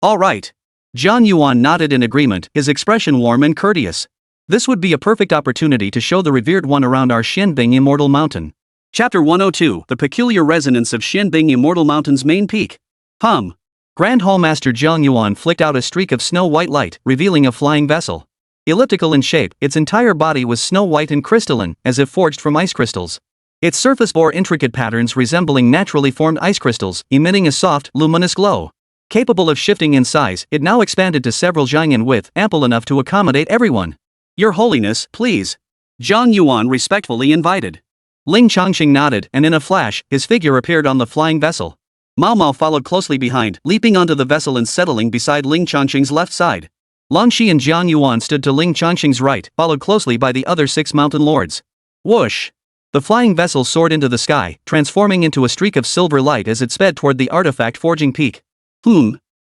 All right. Zhang Yuan nodded in agreement, his expression warm and courteous. This would be a perfect opportunity to show the revered one around our Xianbing Immortal Mountain. Chapter 102, The Peculiar Resonance of Xianbing Immortal Mountain's Main Peak. Grand Hallmaster Zhang Yuan flicked out a streak of snow-white light, revealing a flying vessel. Elliptical in shape, its entire body was snow-white and crystalline, as if forged from ice crystals. Its surface bore intricate patterns resembling naturally formed ice crystals, emitting a soft, luminous glow. Capable of shifting in size, it now expanded to several zhang in width, ample enough to accommodate everyone. Your Holiness, please. Zhang Yuan respectfully invited. Ling Changsheng nodded, and in a flash, his figure appeared on the flying vessel. Mao Mao followed closely behind, leaping onto the vessel and settling beside Ling Changsheng's left side. Lan Shi and Zhang Yuan stood to Ling Changsheng's right, followed closely by the other 6 mountain lords. Whoosh! The flying vessel soared into the sky, transforming into a streak of silver light as it sped toward the artifact Forging Peak.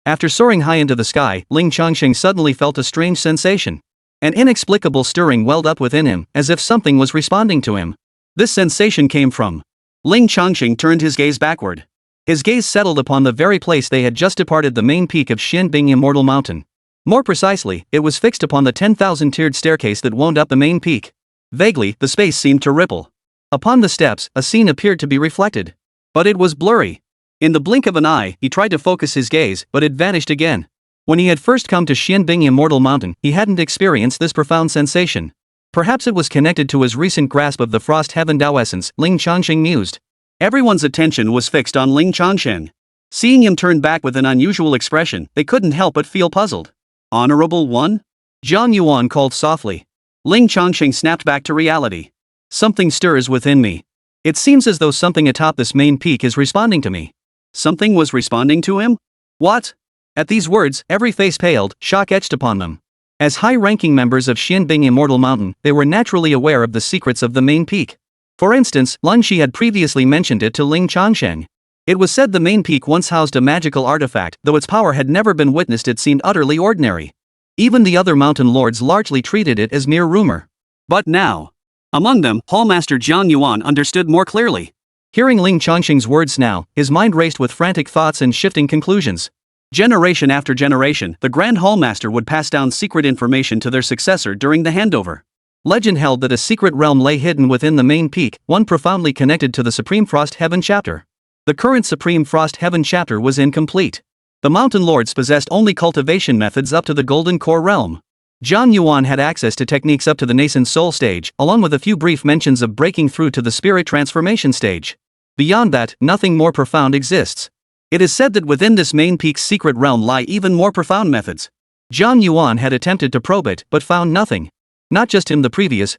After soaring high into the sky, Ling Changsheng suddenly felt a strange sensation. An inexplicable stirring welled up within him, as if something was responding to him. This sensation came from. Ling Changsheng turned his gaze backward. His gaze settled upon the very place they had just departed, the main peak of Xianbing Immortal Mountain. More precisely, it was fixed upon the 10,000-tiered staircase that wound up the main peak. Vaguely, the space seemed to ripple. Upon the steps, a scene appeared to be reflected. But it was blurry. In the blink of an eye, he tried to focus his gaze, but it vanished again. When he had first come to Xianbing Immortal Mountain, he hadn't experienced this profound sensation. Perhaps it was connected to his recent grasp of the Frost Heaven Dao essence, Ling Changsheng mused. Everyone's attention was fixed on Ling Changsheng. Seeing him turn back with an unusual expression, they couldn't help but feel puzzled. Honorable One? Zhang Yuan called softly. Ling Changsheng snapped back to reality. Something stirs within me. It seems as though something atop this main peak is responding to me. Something was responding to him? What? At these words, every face paled, shock etched upon them. As high-ranking members of Xianbing Immortal Mountain, they were naturally aware of the secrets of the main peak. For instance, Lan Shi had previously mentioned it to Ling Changsheng. It was said the main peak once housed a magical artifact, though its power had never been witnessed. It seemed utterly ordinary. Even the other mountain lords largely treated it as mere rumor. But now, among them, Hallmaster Zhang Yuan understood more clearly. Hearing Ling Changsheng's words now, his mind raced with frantic thoughts and shifting conclusions. Generation after generation, the Grand Hallmaster would pass down secret information to their successor during the handover. Legend held that a secret realm lay hidden within the main peak, one profoundly connected to the Supreme Frost Heaven chapter. The current Supreme Frost Heaven chapter was incomplete. The mountain lords possessed only cultivation methods up to the Golden Core realm. Zhang Yuan had access to techniques up to the nascent soul stage, along with a few brief mentions of breaking through to the spirit transformation stage. Beyond that, nothing more profound exists. It is said that within this main peak's secret realm lie even more profound methods. Zhang Yuan had attempted to probe it, but found nothing. Not just him, the previous,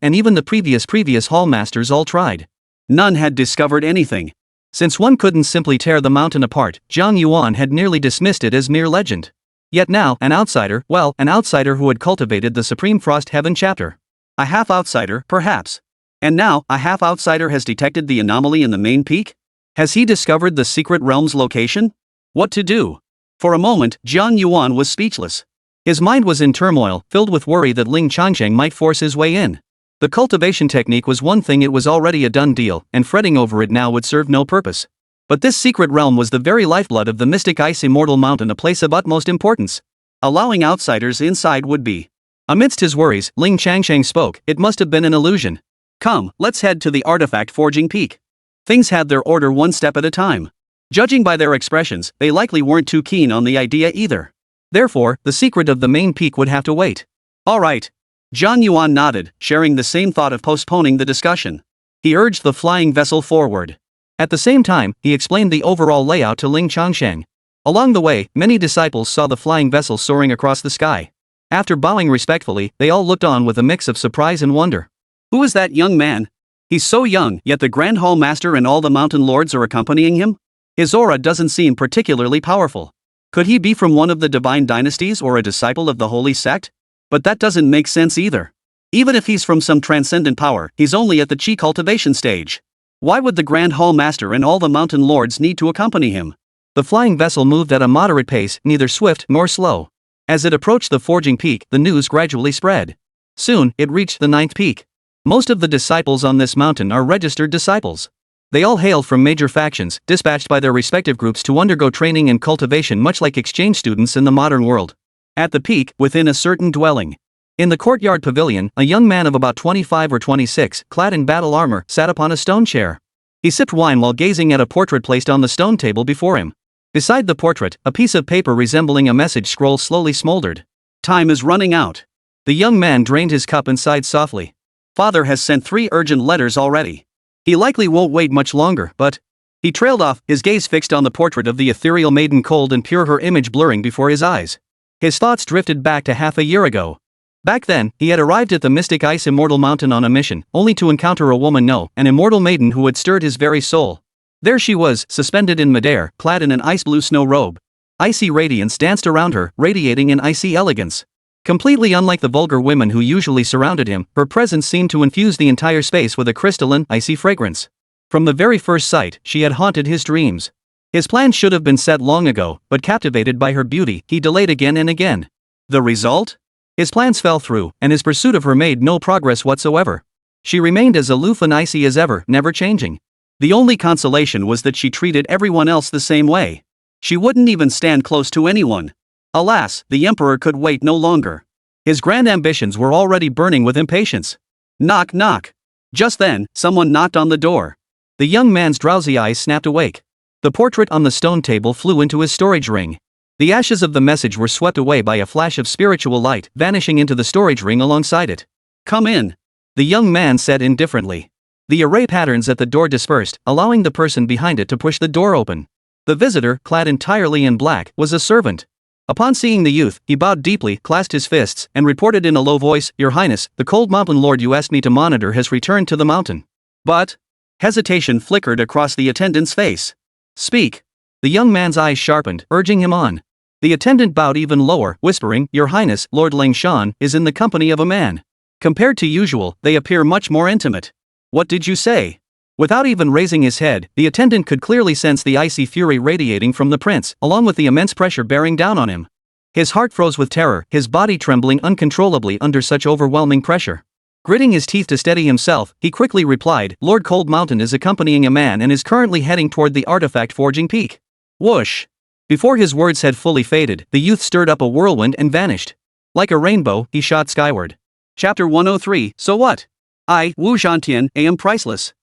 and even the previous Hallmasters all tried. None had discovered anything. Since one couldn't simply tear the mountain apart, Zhang Yuan had nearly dismissed it as mere legend. Yet now, an outsider who had cultivated the Supreme Frost Heaven chapter. A half-outsider, perhaps. And now, a half-outsider has detected the anomaly in the main peak? Has he discovered the secret realm's location? What to do? For a moment, Xinyue was speechless. His mind was in turmoil, filled with worry that Ling Changsheng might force his way in. The cultivation technique was one thing, it was already a done deal, and fretting over it now would serve no purpose. But this secret realm was the very lifeblood of the mystic ice immortal mountain, a place of utmost importance. Allowing outsiders inside would be. Amidst his worries, Ling Changsheng spoke. It must have been an illusion. Come, let's head to the artifact forging peak. Things had their order one step at a time. Judging by their expressions, they likely weren't too keen on the idea either. Therefore, the secret of the main peak would have to wait. Alright. Xinyue nodded, sharing the same thought of postponing the discussion. He urged the flying vessel forward. At the same time, he explained the overall layout to Ling Changsheng. Along the way, many disciples saw the flying vessel soaring across the sky. After bowing respectfully, they all looked on with a mix of surprise and wonder. Who is that young man? He's so young, yet the Grand Hall Master and all the mountain lords are accompanying him? His aura doesn't seem particularly powerful. Could he be from one of the divine dynasties or a disciple of the holy sect? But that doesn't make sense either. Even if he's from some transcendent power, he's only at the chi cultivation stage. Why would the Grand Hall Master and all the mountain lords need to accompany him? The flying vessel moved at a moderate pace, neither swift nor slow. As it approached the forging peak, the news gradually spread. Soon, it reached the 9th peak. Most of the disciples on this mountain are registered disciples. They all hail from major factions, dispatched by their respective groups to undergo training and cultivation, much like exchange students in the modern world. At the peak, within a certain dwelling. In the courtyard pavilion, a young man of about 25 or 26, clad in battle armor, sat upon a stone chair. He sipped wine while gazing at a portrait placed on the stone table before him. Beside the portrait, a piece of paper resembling a message scroll slowly smoldered. Time is running out. The young man drained his cup and sighed softly. Father has sent 3 urgent letters already. He likely won't wait much longer, but... He trailed off, his gaze fixed on the portrait of the ethereal maiden, cold and pure, her image blurring before his eyes. His thoughts drifted back to half a year ago. Back then, he had arrived at the mystic ice immortal mountain on a mission, only to encounter a woman, an immortal maiden who had stirred his very soul. There she was, suspended in midair, clad in an ice-blue snow robe. Icy radiance danced around her, radiating in icy elegance. Completely unlike the vulgar women who usually surrounded him, her presence seemed to infuse the entire space with a crystalline, icy fragrance. From the very first sight, she had haunted his dreams. His plans should have been set long ago, but captivated by her beauty, he delayed again and again. The result? His plans fell through, and his pursuit of her made no progress whatsoever. She remained as aloof and icy as ever, never changing. The only consolation was that she treated everyone else the same way. She wouldn't even stand close to anyone. Alas, the emperor could wait no longer. His grand ambitions were already burning with impatience. Knock, knock. Just then, someone knocked on the door. The young man's drowsy eyes snapped awake. The portrait on the stone table flew into his storage ring. The ashes of the message were swept away by a flash of spiritual light, vanishing into the storage ring alongside it. Come in. The young man said indifferently. The array patterns at the door dispersed, allowing the person behind it to push the door open. The visitor, clad entirely in black, was a servant. Upon seeing the youth, he bowed deeply, clasped his fists, and reported in a low voice, "Your Highness, the cold mountain lord you asked me to monitor has returned to the mountain." But... Hesitation flickered across the attendant's face. "Speak." The young man's eyes sharpened, urging him on. The attendant bowed even lower, whispering, "Your Highness, Lord Ling Shan, is in the company of a man. Compared to usual, they appear much more intimate." "What did you say?" Without even raising his head, the attendant could clearly sense the icy fury radiating from the prince, along with the immense pressure bearing down on him. His heart froze with terror, his body trembling uncontrollably under such overwhelming pressure. Gritting his teeth to steady himself, he quickly replied, "Lord Cold Mountain is accompanying a man and is currently heading toward the artifact forging peak." Whoosh! Before his words had fully faded, the youth stirred up a whirlwind and vanished. Like a rainbow, he shot skyward. Chapter 103, So What? I, Wu Zhantian, am priceless.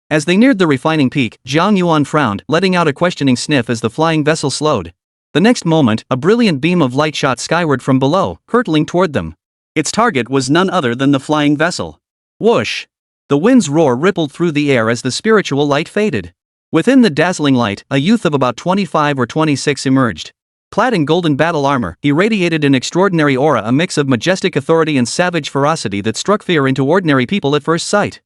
As they neared the refining peak, Xinyue frowned, letting out a questioning sniff as the flying vessel slowed. The next moment, a brilliant beam of light shot skyward from below, hurtling toward them. Its target was none other than the flying vessel. Whoosh! The wind's roar rippled through the air as the spiritual light faded. Within the dazzling light, a youth of about 25 or 26 emerged. Clad in golden battle armor, he radiated an extraordinary aura, a mix of majestic authority and savage ferocity that struck fear into ordinary people at first sight.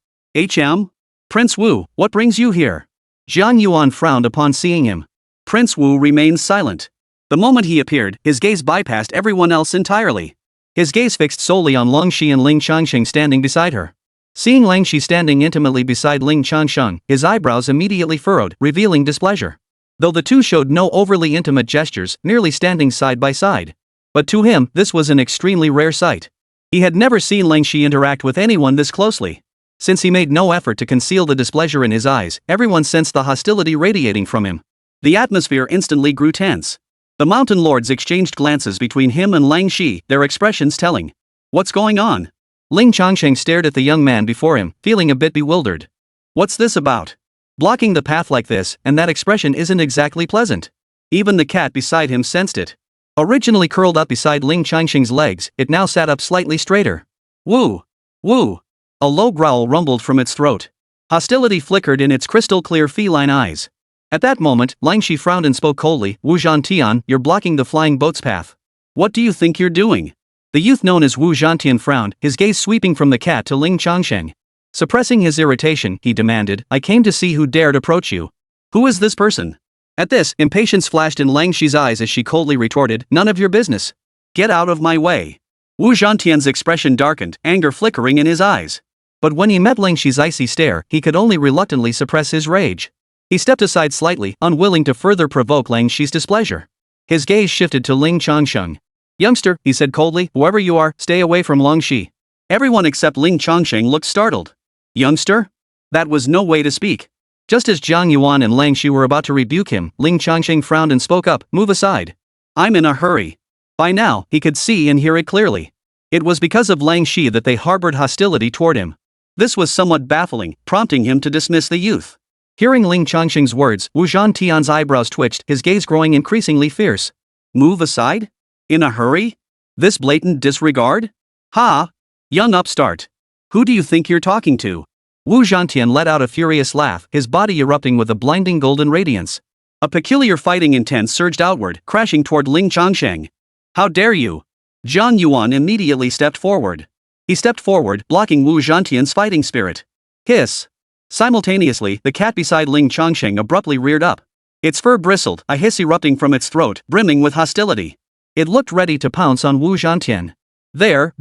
Prince Wu, what brings you here? Xinyue frowned upon seeing him. Prince Wu remained silent. The moment he appeared, his gaze bypassed everyone else entirely. His gaze fixed solely on Longxi and Ling Changsheng standing beside her. Seeing Lang Shi standing intimately beside Ling Changsheng, his eyebrows immediately furrowed, revealing displeasure. Though the two showed no overly intimate gestures, nearly standing side by side. But to him, this was an extremely rare sight. He had never seen Lang Shi interact with anyone this closely. Since he made no effort to conceal the displeasure in his eyes, everyone sensed the hostility radiating from him. The atmosphere instantly grew tense. The mountain lords exchanged glances between him and Lang Shi, their expressions telling. What's going on? Ling Changsheng stared at the young man before him, feeling a bit bewildered. What's this about? Blocking the path like this, and that expression isn't exactly pleasant. Even the cat beside him sensed it. Originally curled up beside Ling Changsheng's legs, it now sat up slightly straighter. Woo! Woo! A low growl rumbled from its throat. Hostility flickered in its crystal-clear feline eyes. At that moment, Lang Shi frowned and spoke coldly, Wu Zhantian, you're blocking the flying boat's path. What do you think you're doing? The youth known as Wu Zhantian frowned, his gaze sweeping from the cat to Ling Changsheng. Suppressing his irritation, he demanded, I came to see who dared approach you. Who is this person? At this, impatience flashed in Lang Shi's eyes as she coldly retorted, none of your business. Get out of my way. Wu Zhantian's expression darkened, anger flickering in his eyes. But when he met Lang Shi's icy stare, he could only reluctantly suppress his rage. He stepped aside slightly, unwilling to further provoke Lang Shi's displeasure. His gaze shifted to Ling Changsheng. Youngster, he said coldly, whoever you are, stay away from Lang Shi. Everyone except Ling Changsheng looked startled. Youngster? That was no way to speak. Just as Zhang Yuan and Lang Shi were about to rebuke him, Ling Changsheng frowned and spoke up, move aside. I'm in a hurry. By now, he could see and hear it clearly. It was because of Lang Shi that they harbored hostility toward him. This was somewhat baffling, prompting him to dismiss the youth. Hearing Ling Changsheng's words, Wu Zhantian's eyebrows twitched, his gaze growing increasingly fierce. Move aside? In a hurry? This blatant disregard? Ha! Young upstart. Who do you think you're talking to? Wu Zhantian let out a furious laugh, his body erupting with a blinding golden radiance. A peculiar fighting intent surged outward, crashing toward Ling Changsheng. How dare you? Zhang Yuan immediately stepped forward. He stepped forward, blocking Wu Zhantian's fighting spirit. Hiss! Simultaneously, the cat beside Ling Changsheng abruptly reared up. Its fur bristled, a hiss erupting from its throat, brimming with hostility. It looked ready to pounce on Wu Zhantian. There.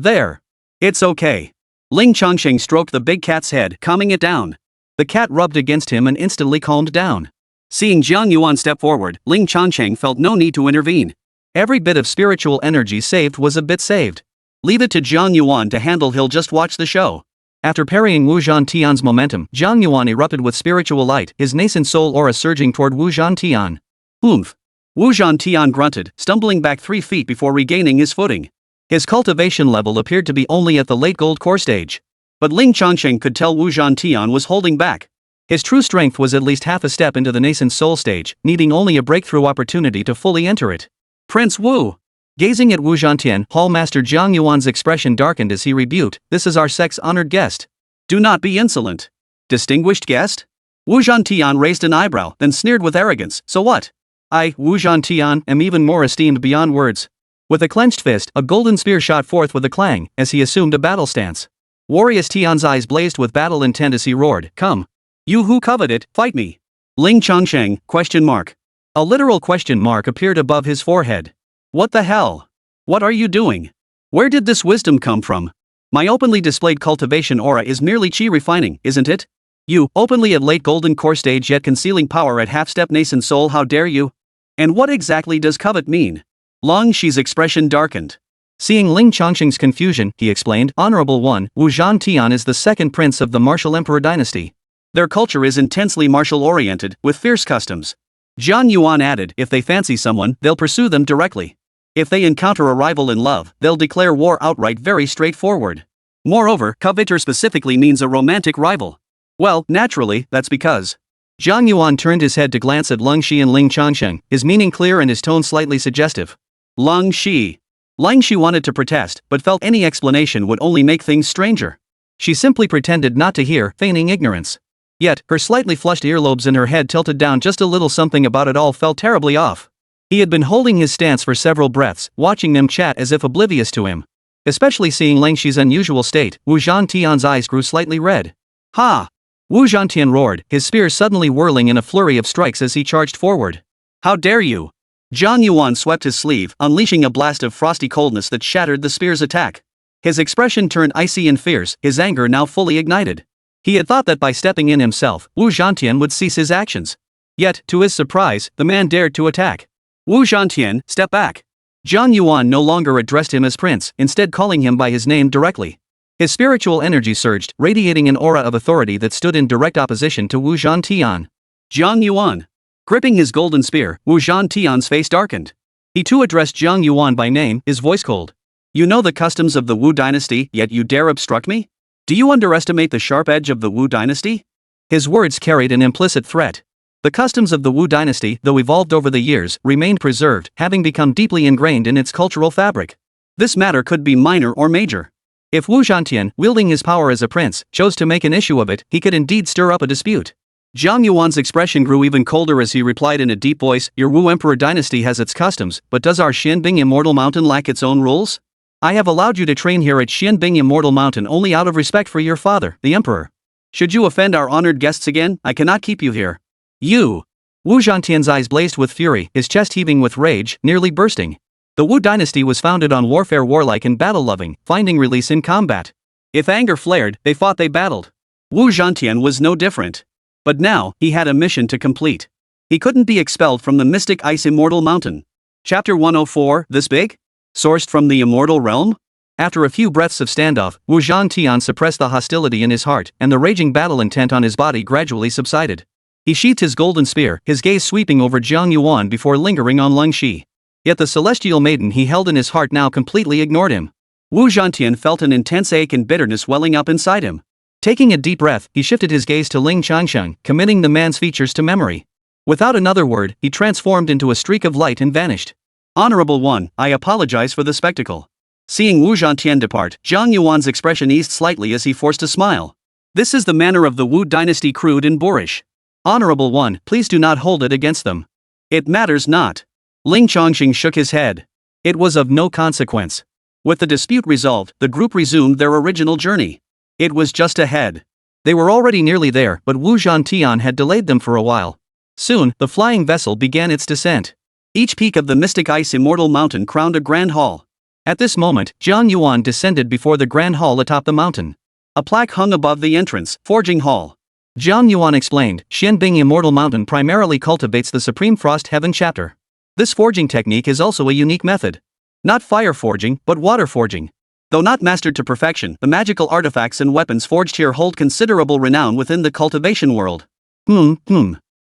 It's okay. Ling Changsheng stroked the big cat's head, calming it down. The cat rubbed against him and instantly calmed down. Seeing Zhang Yuan step forward, Ling Changsheng felt no need to intervene. Every bit of spiritual energy saved was a bit saved. Leave it to Zhang Yuan to handle, he'll just watch the show. After parrying Wu Zhantian's momentum, Zhang Yuan erupted with spiritual light, his nascent soul aura surging toward Wu Zhantian. Oomph! Wu Zhantian grunted, stumbling back 3 feet before regaining his footing. His cultivation level appeared to be only at the late gold core stage. But Ling Changsheng could tell Wu Zhantian was holding back. His true strength was at least half a step into the nascent soul stage, needing only a breakthrough opportunity to fully enter it. Prince Wu! Gazing at Wu Zhantian, Hall Master Zhang Yuan's expression darkened as he rebuked, this is our sect's honored guest. Do not be insolent. Distinguished guest? Wu Zhantian raised an eyebrow, then sneered with arrogance, so what? I, Wu Zhantian, am even more esteemed beyond words. With a clenched fist, a golden spear shot forth with a clang, as he assumed a battle stance. Warrior Tian's eyes blazed with battle intent as he roared, come. You who covet it, fight me. Ling Changsheng, question mark. A literal question mark appeared above his forehead. What the hell? What are you doing? Where did this wisdom come from? My openly displayed cultivation aura is merely chi refining, isn't it? You, openly at late golden core stage yet concealing power at half-step nascent soul, how dare you? And what exactly does covet mean? Lang Shi's expression darkened. Seeing Ling Changsheng's confusion, he explained, Honorable One, Wu Zhantian is the second prince of the martial emperor dynasty. Their culture is intensely martial-oriented, with fierce customs. Zhang Yuan added, if they fancy someone, they'll pursue them directly. If they encounter a rival in love, they'll declare war outright, very straightforward. Moreover, coveter specifically means a romantic rival. Well, naturally, that's because. Zhang Yuan turned his head to glance at Lang Shi and Ling Changsheng, his meaning clear and his tone slightly suggestive. Lang Shi. Lang Shi wanted to protest, but felt any explanation would only make things stranger. She simply pretended not to hear, feigning ignorance. Yet, her slightly flushed earlobes and her head tilted down just a little, something about it all felt terribly off. He had been holding his stance for several breaths, watching them chat as if oblivious to him. Especially seeing Lang Shi's unusual state, Wu Zhantian's eyes grew slightly red. Ha! Wu Zhantian roared, his spear suddenly whirling in a flurry of strikes as he charged forward. How dare you! Zhang Yuan swept his sleeve, unleashing a blast of frosty coldness that shattered the spear's attack. His expression turned icy and fierce, his anger now fully ignited. He had thought that by stepping in himself, Wu Zhantian would cease his actions. Yet, to his surprise, the man dared to attack. Wu Zhantian, step back. Zhang Yuan no longer addressed him as prince, instead calling him by his name directly. His spiritual energy surged, radiating an aura of authority that stood in direct opposition to Wu Zhantian. Zhang Yuan. Gripping his golden spear, Wu Zhantian's face darkened. He too addressed Zhang Yuan by name, his voice cold. You know the customs of the Wu dynasty, yet you dare obstruct me? Do you underestimate the sharp edge of the Wu dynasty? His words carried an implicit threat. The customs of the Wu dynasty, though evolved over the years, remained preserved, having become deeply ingrained in its cultural fabric. This matter could be minor or major. If Wu Zhantian, wielding his power as a prince, chose to make an issue of it, he could indeed stir up a dispute. Zhang Yuan's expression grew even colder as he replied in a deep voice, Your Wu Emperor dynasty has its customs, but does our Xianbing Immortal Mountain lack its own rules? I have allowed you to train here at Xianbing Immortal Mountain only out of respect for your father, the emperor. Should you offend our honored guests again, I cannot keep you here. You! Wu Zhantian's eyes blazed with fury, his chest heaving with rage, nearly bursting. The Wu dynasty was founded on warfare, warlike and battle-loving, finding release in combat. If anger flared, they fought, they battled. Wu Zhantian was no different. But now, he had a mission to complete. He couldn't be expelled from the mystic ice immortal mountain. Chapter 104, This Big? Sourced from the immortal realm? After a few breaths of standoff, Wu Zhantian suppressed the hostility in his heart, and the raging battle intent on his body gradually subsided. He sheathed his golden spear, his gaze sweeping over Zhang Yuan before lingering on Leng Shi. Yet the celestial maiden he held in his heart now completely ignored him. Wu Zhantian felt an intense ache and bitterness welling up inside him. Taking a deep breath, he shifted his gaze to Ling Changsheng, committing the man's features to memory. Without another word, he transformed into a streak of light and vanished. Honorable One, I apologize for the spectacle. Seeing Wu Zhantian depart, Zhang Yuan's expression eased slightly as he forced a smile. This is the manner of the Wu dynasty, crude and boorish. Honorable One, please do not hold it against them. It matters not. Ling Changsheng shook his head. It was of no consequence. With the dispute resolved, the group resumed their original journey. It was just ahead. They were already nearly there, but Wu Zhantian had delayed them for a while. Soon, the flying vessel began its descent. Each peak of the mystic ice immortal mountain crowned a grand hall. At this moment, Zhang Yuan descended before the grand hall atop the mountain. A plaque hung above the entrance, Forging Hall. Zhang Yuan explained, Xianbing Immortal Mountain primarily cultivates the Supreme Frost Heaven chapter. This forging technique is also a unique method. Not fire forging, but water forging. Though not mastered to perfection, the magical artifacts and weapons forged here hold considerable renown within the cultivation world.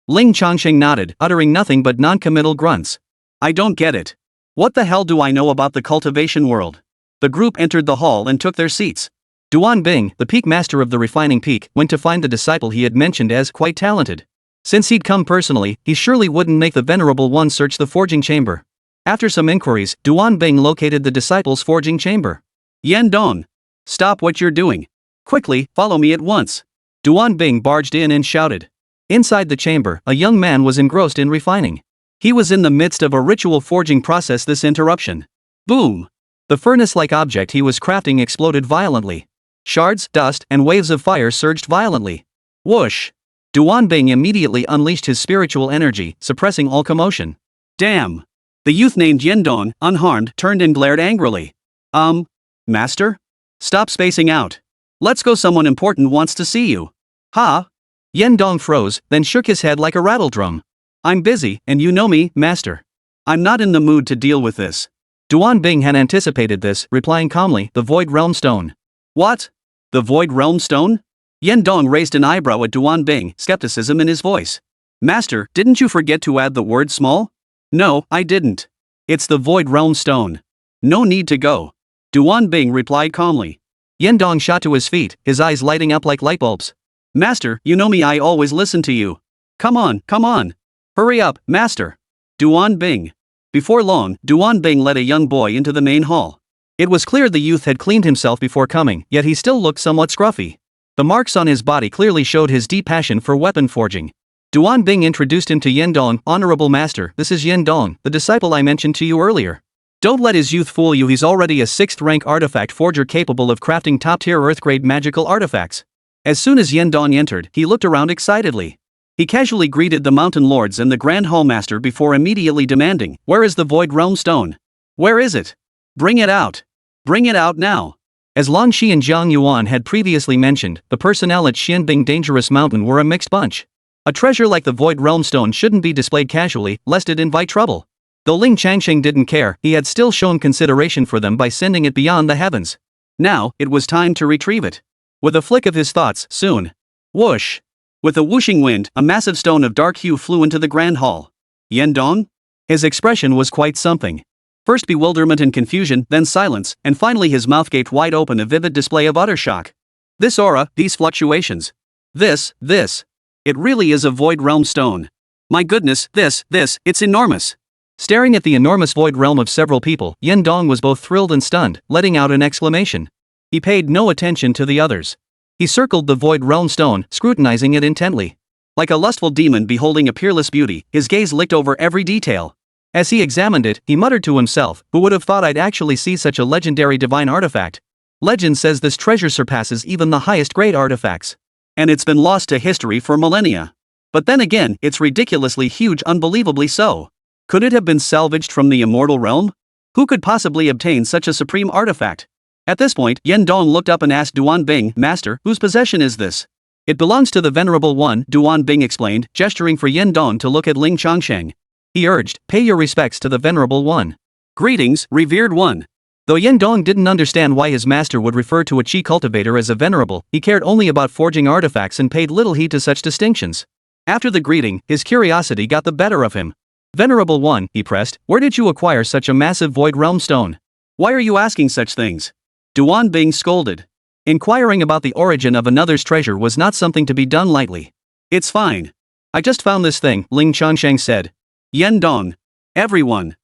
Ling Changsheng nodded, uttering nothing but non-committal grunts. I don't get it. What the hell do I know about the cultivation world? The group entered the hall and took their seats. Duan Bing, the peak master of the refining peak, went to find the disciple he had mentioned as quite talented. Since he'd come personally, he surely wouldn't make the venerable one search the forging chamber. After some inquiries, Duan Bing located the disciple's forging chamber. Yan Dong. Stop what you're doing. Quickly, follow me at once. Duan Bing barged in and shouted. Inside the chamber, a young man was engrossed in refining. He was in the midst of a ritual forging process. This interruption. Boom! The furnace-like object he was crafting exploded violently. Shards, dust, and waves of fire surged violently. Whoosh! Duan Bing immediately unleashed his spiritual energy, suppressing all commotion. Damn! The youth named Yendong, unharmed, turned and glared angrily. Master? Stop spacing out. Let's go, someone important wants to see you. Ha! Yendong froze, then shook his head like a rattledrum. I'm busy, and you know me, master. I'm not in the mood to deal with this. Duan Bing had anticipated this, replying calmly, the Void Realm Stone. What? The Void Realm Stone? Yendong raised an eyebrow at Duan Bing, skepticism in his voice. Master, didn't you forget to add the word small? No, I didn't. It's the Void Realm Stone. No need to go. Duan Bing replied calmly. Yendong shot to his feet, his eyes lighting up like light bulbs. Master, you know me, I always listen to you. Come on. Hurry up, master. Duan Bing. Before long, Duan Bing led a young boy into the main hall. It was clear the youth had cleaned himself before coming, yet he still looked somewhat scruffy. The marks on his body clearly showed his deep passion for weapon forging. Duan Bing introduced him to Yendong. Honorable master, this is Yendong, the disciple I mentioned to you earlier. Don't let his youth fool you, he's already a 6th-rank artifact forger capable of crafting top-tier Earth-grade magical artifacts. As soon as Yendong entered, he looked around excitedly. He casually greeted the Mountain Lords and the Grand Hallmaster before immediately demanding, Where is the Void Realm Stone? Where is it? Bring it out. Bring it out now. As Long Shi and Jiang Yuan had previously mentioned, the personnel at Xianbing Dangerous Mountain were a mixed bunch. A treasure like the Void Realm Stone shouldn't be displayed casually, lest it invite trouble. Though Ling Changsheng didn't care, he had still shown consideration for them by sending it beyond the heavens. Now, it was time to retrieve it. With a flick of his thoughts, soon. Whoosh! With a whooshing wind, a massive stone of dark hue flew into the grand hall. Yendong? His expression was quite something. First bewilderment and confusion, then silence, and finally his mouth gaped wide open, a vivid display of utter shock. This aura, these fluctuations. This. It really is a Void Realm Stone. My goodness, it's enormous. Staring at the enormous void realm of several people, Yendong was both thrilled and stunned, letting out an exclamation. He paid no attention to the others. He circled the Void Realm Stone, scrutinizing it intently. Like a lustful demon beholding a peerless beauty, his gaze licked over every detail. As he examined it, he muttered to himself, "Who would have thought I'd actually see such a legendary divine artifact? Legend says this treasure surpasses even the highest grade artifacts. And it's been lost to history for millennia. But then again, it's ridiculously huge, unbelievably so. Could it have been salvaged from the immortal realm? Who could possibly obtain such a supreme artifact?" At this point, Yendong looked up and asked Duan Bing, "Master, whose possession is this?" "It belongs to the Venerable One," Duan Bing explained, gesturing for Yendong to look at Ling Changsheng. He urged, "Pay your respects to the Venerable One." "Greetings, revered one." Though Yendong didn't understand why his master would refer to a chi cultivator as a venerable, he cared only about forging artifacts and paid little heed to such distinctions. After the greeting, his curiosity got the better of him. "Venerable One," he pressed, "where did you acquire such a massive Void Realm Stone? Why are you asking such things?" Duan Bing scolded. Inquiring about the origin of another's treasure was not something to be done lightly. "It's fine. I just found this thing," Ling Changsheng said. Yendong. Everyone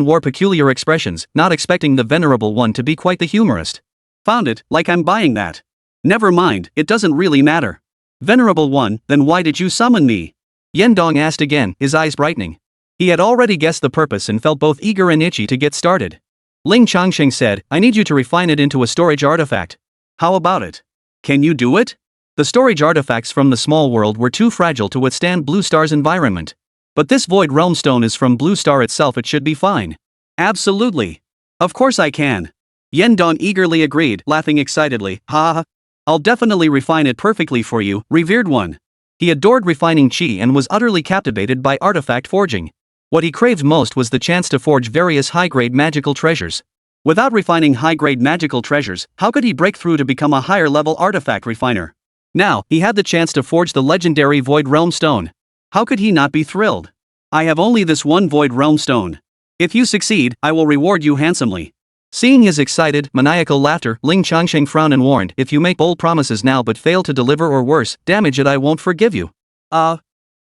wore peculiar expressions, not expecting the Venerable One to be quite the humorist. "Found it, like I'm buying that." "Never mind, it doesn't really matter." "Venerable One, then why did you summon me?" Yendong asked again, his eyes brightening. He had already guessed the purpose and felt both eager and itchy to get started. Ling Changsheng said, "I need you to refine it into a storage artifact." "How about it? Can you do it?" The storage artifacts from the small world were too fragile to withstand Blue Star's environment. But this Void Realm Stone is from Blue Star itself, it should be fine. "Absolutely. Of course I can." Yendong eagerly agreed, laughing excitedly. "Ha! I'll definitely refine it perfectly for you, revered one." He adored refining chi and was utterly captivated by artifact forging. What he craved most was the chance to forge various high-grade magical treasures. Without refining high-grade magical treasures, how could he break through to become a higher-level artifact refiner? Now, he had the chance to forge the legendary Void Realm Stone. How could he not be thrilled? "I have only this one Void Realm Stone. If you succeed, I will reward you handsomely." Seeing his excited, maniacal laughter, Ling Changsheng frowned and warned, "If you make bold promises now but fail to deliver or worse, damage it, I won't forgive you."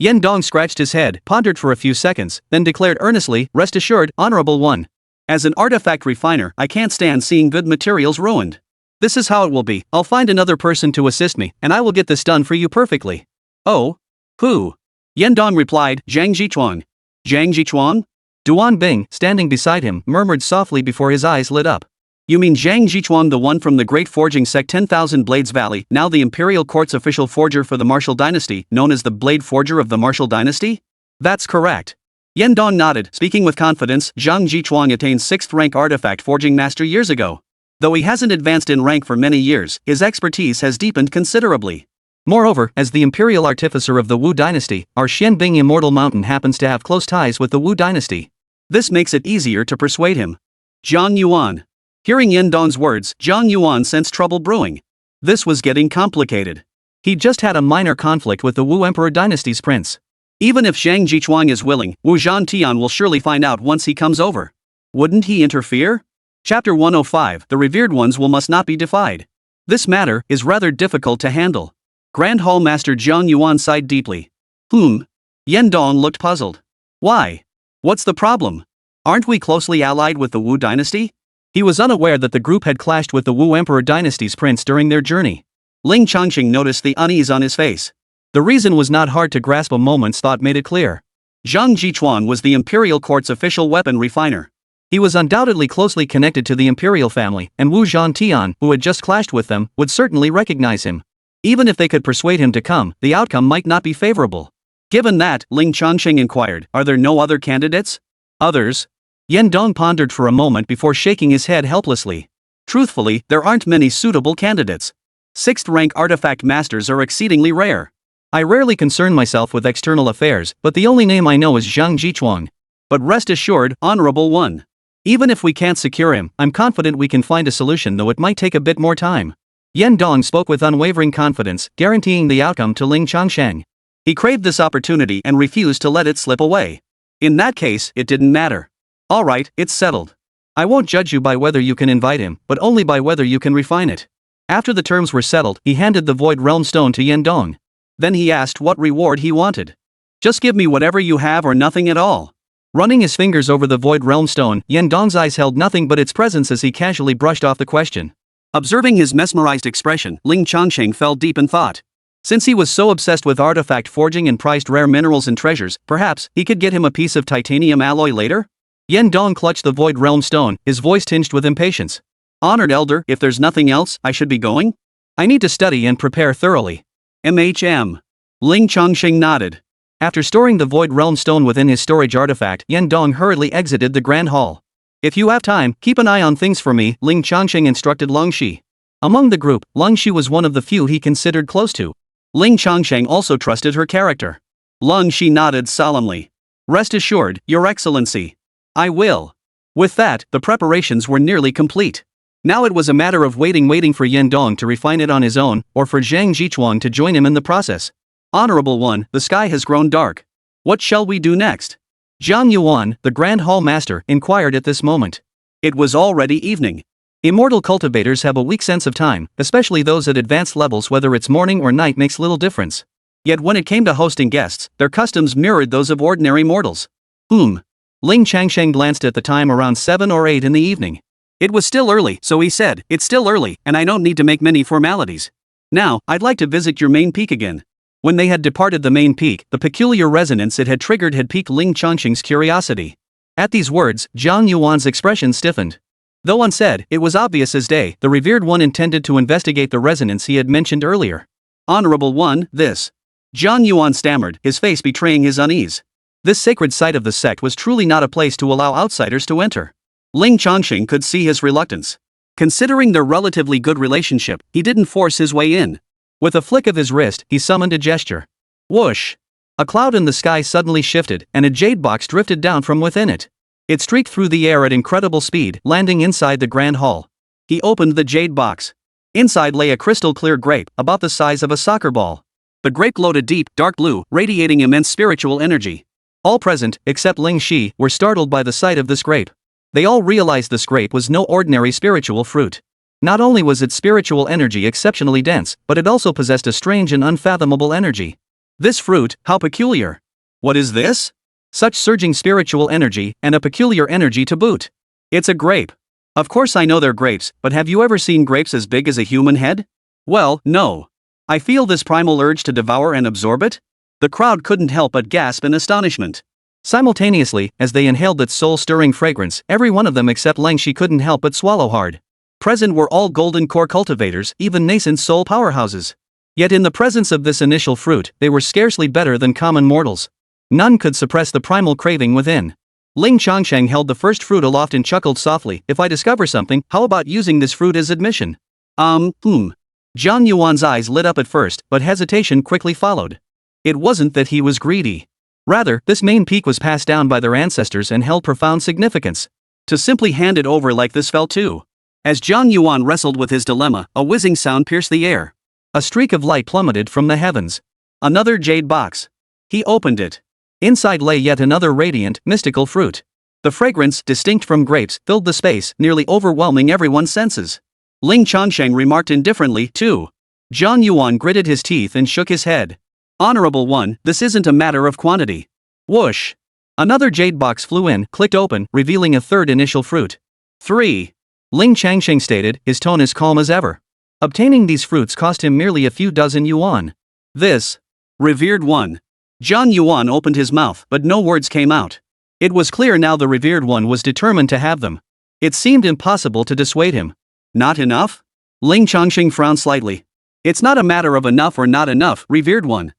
Yendong scratched his head, pondered for a few seconds, then declared earnestly, "Rest assured, Honorable One. As an artifact refiner, I can't stand seeing good materials ruined. This is how it will be, I'll find another person to assist me, and I will get this done for you perfectly." "Oh? Who?" Yendong replied, "Zhang Jichuan." "Zhang Jichuan?" Duan Bing, standing beside him, murmured softly before his eyes lit up. "You mean Zhang Jichuan, the one from the Great Forging Sect 10,000 Blades Valley, now the Imperial Court's official forger for the Martial Dynasty, known as the Blade Forger of the Martial Dynasty?" "That's correct." Yendong nodded, speaking with confidence. "Zhang Jichuan attained 6th rank artifact forging master years ago. Though he hasn't advanced in rank for many years, his expertise has deepened considerably. Moreover, as the Imperial Artificer of the Wu Dynasty, our Xianbing Immortal Mountain happens to have close ties with the Wu Dynasty. This makes it easier to persuade him." Zhang Yuan. Hearing Yendong's words, Zhang Yuan sensed trouble brewing. This was getting complicated. He'd just had a minor conflict with the Wu Emperor Dynasty's prince. Even if Zhang Jichuan is willing, Wu Zhantian will surely find out once he comes over. Wouldn't he interfere? Chapter 105, The Revered Ones Will Must Not Be Defied. This matter is rather difficult to handle. Grand Hall Master Zhang Yuan sighed deeply. Yendong looked puzzled. "Why? What's the problem? Aren't we closely allied with the Wu Dynasty?" He was unaware that the group had clashed with the Wu Emperor Dynasty's prince during their journey. Ling Changsheng noticed the unease on his face. The reason was not hard to grasp, a moment's thought made it clear. Zhang Jichuan was the Imperial Court's official weapon refiner. He was undoubtedly closely connected to the Imperial family, and Wu Zhantian, who had just clashed with them, would certainly recognize him. Even if they could persuade him to come, the outcome might not be favorable. Given that, Ling Changsheng inquired, "Are there no other candidates?" "Others?" Yendong pondered for a moment before shaking his head helplessly. Truthfully, there aren't many suitable candidates. 6th rank artifact masters are exceedingly rare. I rarely concern myself with external affairs, but the only name I know is Zhang Jichuang. But rest assured, Honorable One. Even if we can't secure him, I'm confident we can find a solution, though it might take a bit more time. Yan Dong spoke with unwavering confidence, guaranteeing the outcome to Ling Changsheng. He craved this opportunity and refused to let it slip away. In that case, it didn't matter. Alright, it's settled. I won't judge you by whether you can invite him, but only by whether you can refine it. After the terms were settled, he handed the Void Realm Stone to Yan Dong. Then he asked what reward he wanted. Just give me whatever you have or nothing at all. Running his fingers over the Void Realm Stone, Yan Dong's eyes held nothing but its presence as he casually brushed off the question. Observing his mesmerized expression, Ling Changsheng fell deep in thought. Since he was so obsessed with artifact forging and prized rare minerals and treasures, perhaps he could get him a piece of titanium alloy later? Yan Dong clutched the Void Realm Stone, his voice tinged with impatience. Honored Elder, if there's nothing else, I should be going? I need to study and prepare thoroughly. MHM. Ling Changsheng nodded. After storing the Void Realm Stone within his storage artifact, Yan Dong hurriedly exited the Grand Hall. If you have time, keep an eye on things for me, Ling Changsheng instructed Long Shi. Among the group, Long Shi was one of the few he considered close to. Ling Changsheng also trusted her character. Long Shi nodded solemnly. Rest assured, Your Excellency. I will. With that, the preparations were nearly complete. Now it was a matter of waiting for Yan Dong to refine it on his own, or for Zhang Jichuang to join him in the process. Honorable One, the sky has grown dark. What shall we do next? Zhang Yuan, the Grand Hall Master, inquired at this moment. It was already evening. Immortal cultivators have a weak sense of time, especially those at advanced levels. Whether it's morning or night makes little difference. Yet when it came to hosting guests, their customs mirrored those of ordinary mortals. Ling Changsheng glanced at the time, around 7 or 8 in the evening. It was still early, so he said, it's still early, and I don't need to make many formalities. Now, I'd like to visit your main peak again. When they had departed the main peak, the peculiar resonance it had triggered had piqued Ling Changsheng's curiosity. At these words, Zhang Yuan's expression stiffened. Though unsaid, it was obvious as day, the revered one intended to investigate the resonance he had mentioned earlier. Honorable One, this. Zhang Yuan stammered, his face betraying his unease. This sacred site of the sect was truly not a place to allow outsiders to enter. Ling Changsheng could see his reluctance. Considering their relatively good relationship, he didn't force his way in. With a flick of his wrist, he summoned a gesture. Whoosh! A cloud in the sky suddenly shifted, and a jade box drifted down from within it. It streaked through the air at incredible speed, landing inside the Grand Hall. He opened the jade box. Inside lay a crystal-clear grape, about the size of a soccer ball. The grape glowed a deep, dark blue, radiating immense spiritual energy. All present, except Ling Shi, were startled by the sight of this grape. They all realized this grape was no ordinary spiritual fruit. Not only was its spiritual energy exceptionally dense, but it also possessed a strange and unfathomable energy. This fruit, how peculiar! What is this? Such surging spiritual energy, and a peculiar energy to boot. It's a grape. Of course I know they're grapes, but have you ever seen grapes as big as a human head? Well, no. I feel this primal urge to devour and absorb it. The crowd couldn't help but gasp in astonishment. Simultaneously, as they inhaled its soul-stirring fragrance, every one of them except Ling Shi couldn't help but swallow hard. Present were all golden core cultivators, even nascent soul powerhouses. Yet in the presence of this initial fruit, they were scarcely better than common mortals. None could suppress the primal craving within. Ling Changsheng held the first fruit aloft and chuckled softly. If I discover something, how about using this fruit as admission? Zhang Yuan's eyes lit up at first, but hesitation quickly followed. It wasn't that he was greedy. Rather, this main peak was passed down by their ancestors and held profound significance. To simply hand it over like this fell too. As Zhang Yuan wrestled with his dilemma, a whizzing sound pierced the air. A streak of light plummeted from the heavens. Another jade box. He opened it. Inside lay yet another radiant, mystical fruit. The fragrance, distinct from grapes, filled the space, nearly overwhelming everyone's senses. Ling Changsheng remarked indifferently, too. Zhang Yuan gritted his teeth and shook his head. Honorable One, this isn't a matter of quantity. Whoosh! Another jade box flew in, clicked open, revealing a third initial fruit. 3. Ling Changsheng stated, his tone as calm as ever. Obtaining these fruits cost him merely a few dozen yuan. This. Revered One. Zhang Yuan opened his mouth, but no words came out. It was clear now the Revered One was determined to have them. It seemed impossible to dissuade him. Not enough? Ling Changsheng frowned slightly. It's not a matter of enough or not enough, Revered One.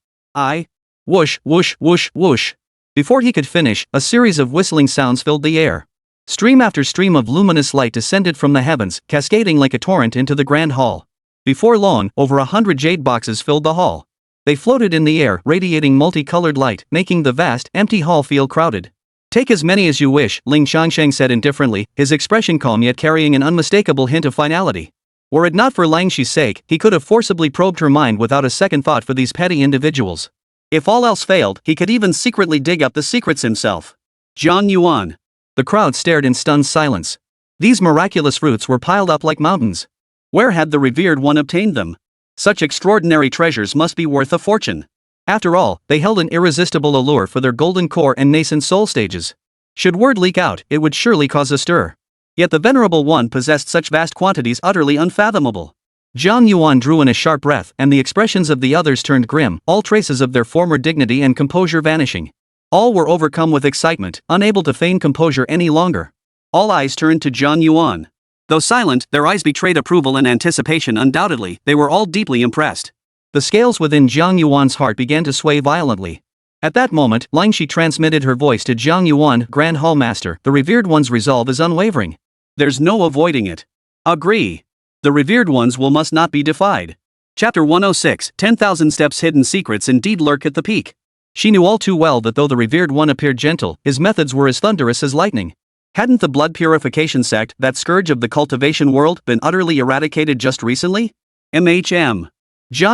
Whoosh, whoosh, whoosh, whoosh. Before he could finish, a series of whistling sounds filled the air. Stream after stream of luminous light descended from the heavens, cascading like a torrent into the grand hall. Before long, over 100 jade boxes filled the hall. They floated in the air, radiating multicolored light, making the vast, empty hall feel crowded. Take as many as you wish, Ling Changsheng said indifferently, his expression calm yet carrying an unmistakable hint of finality. Were it not for Lang Shi's sake, he could have forcibly probed her mind without a second thought for these petty individuals. If all else failed, he could even secretly dig up the secrets himself. Zhang Yuan. The crowd stared in stunned silence. These miraculous fruits were piled up like mountains. Where had the revered one obtained them? Such extraordinary treasures must be worth a fortune. After all, they held an irresistible allure for their golden core and nascent soul stages. Should word leak out, it would surely cause a stir. Yet the venerable one possessed such vast quantities utterly unfathomable. Zhang Yuan drew in a sharp breath, and the expressions of the others turned grim, all traces of their former dignity and composure vanishing. All were overcome with excitement, unable to feign composure any longer. All eyes turned to Zhang Yuan. Though silent, their eyes betrayed approval and anticipation. Undoubtedly, they were all deeply impressed. The scales within Zhang Yuan's heart began to sway violently. At that moment, Lang Shi transmitted her voice to Zhang Yuan, Grand Hall Master. The revered one's resolve is unwavering. There's no avoiding it. Agree. The revered ones must not be defied. Chapter 106, 10,000 Steps. Hidden secrets indeed lurk at the peak. She knew all too well that though the revered one appeared gentle, his methods were as thunderous as lightning. Hadn't the blood purification sect, that scourge of the cultivation world, been utterly eradicated just recently? Zhang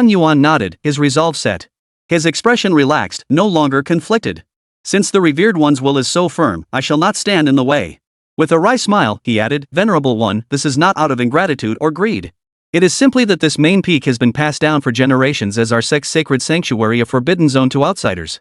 Yuan nodded, his resolve set. His expression relaxed, no longer conflicted. Since the revered one's will is so firm, I shall not stand in the way. With a wry smile, he added, Venerable one, this is not out of ingratitude or greed. It is simply that this main peak has been passed down for generations as our sect's sacred sanctuary, a forbidden zone to outsiders.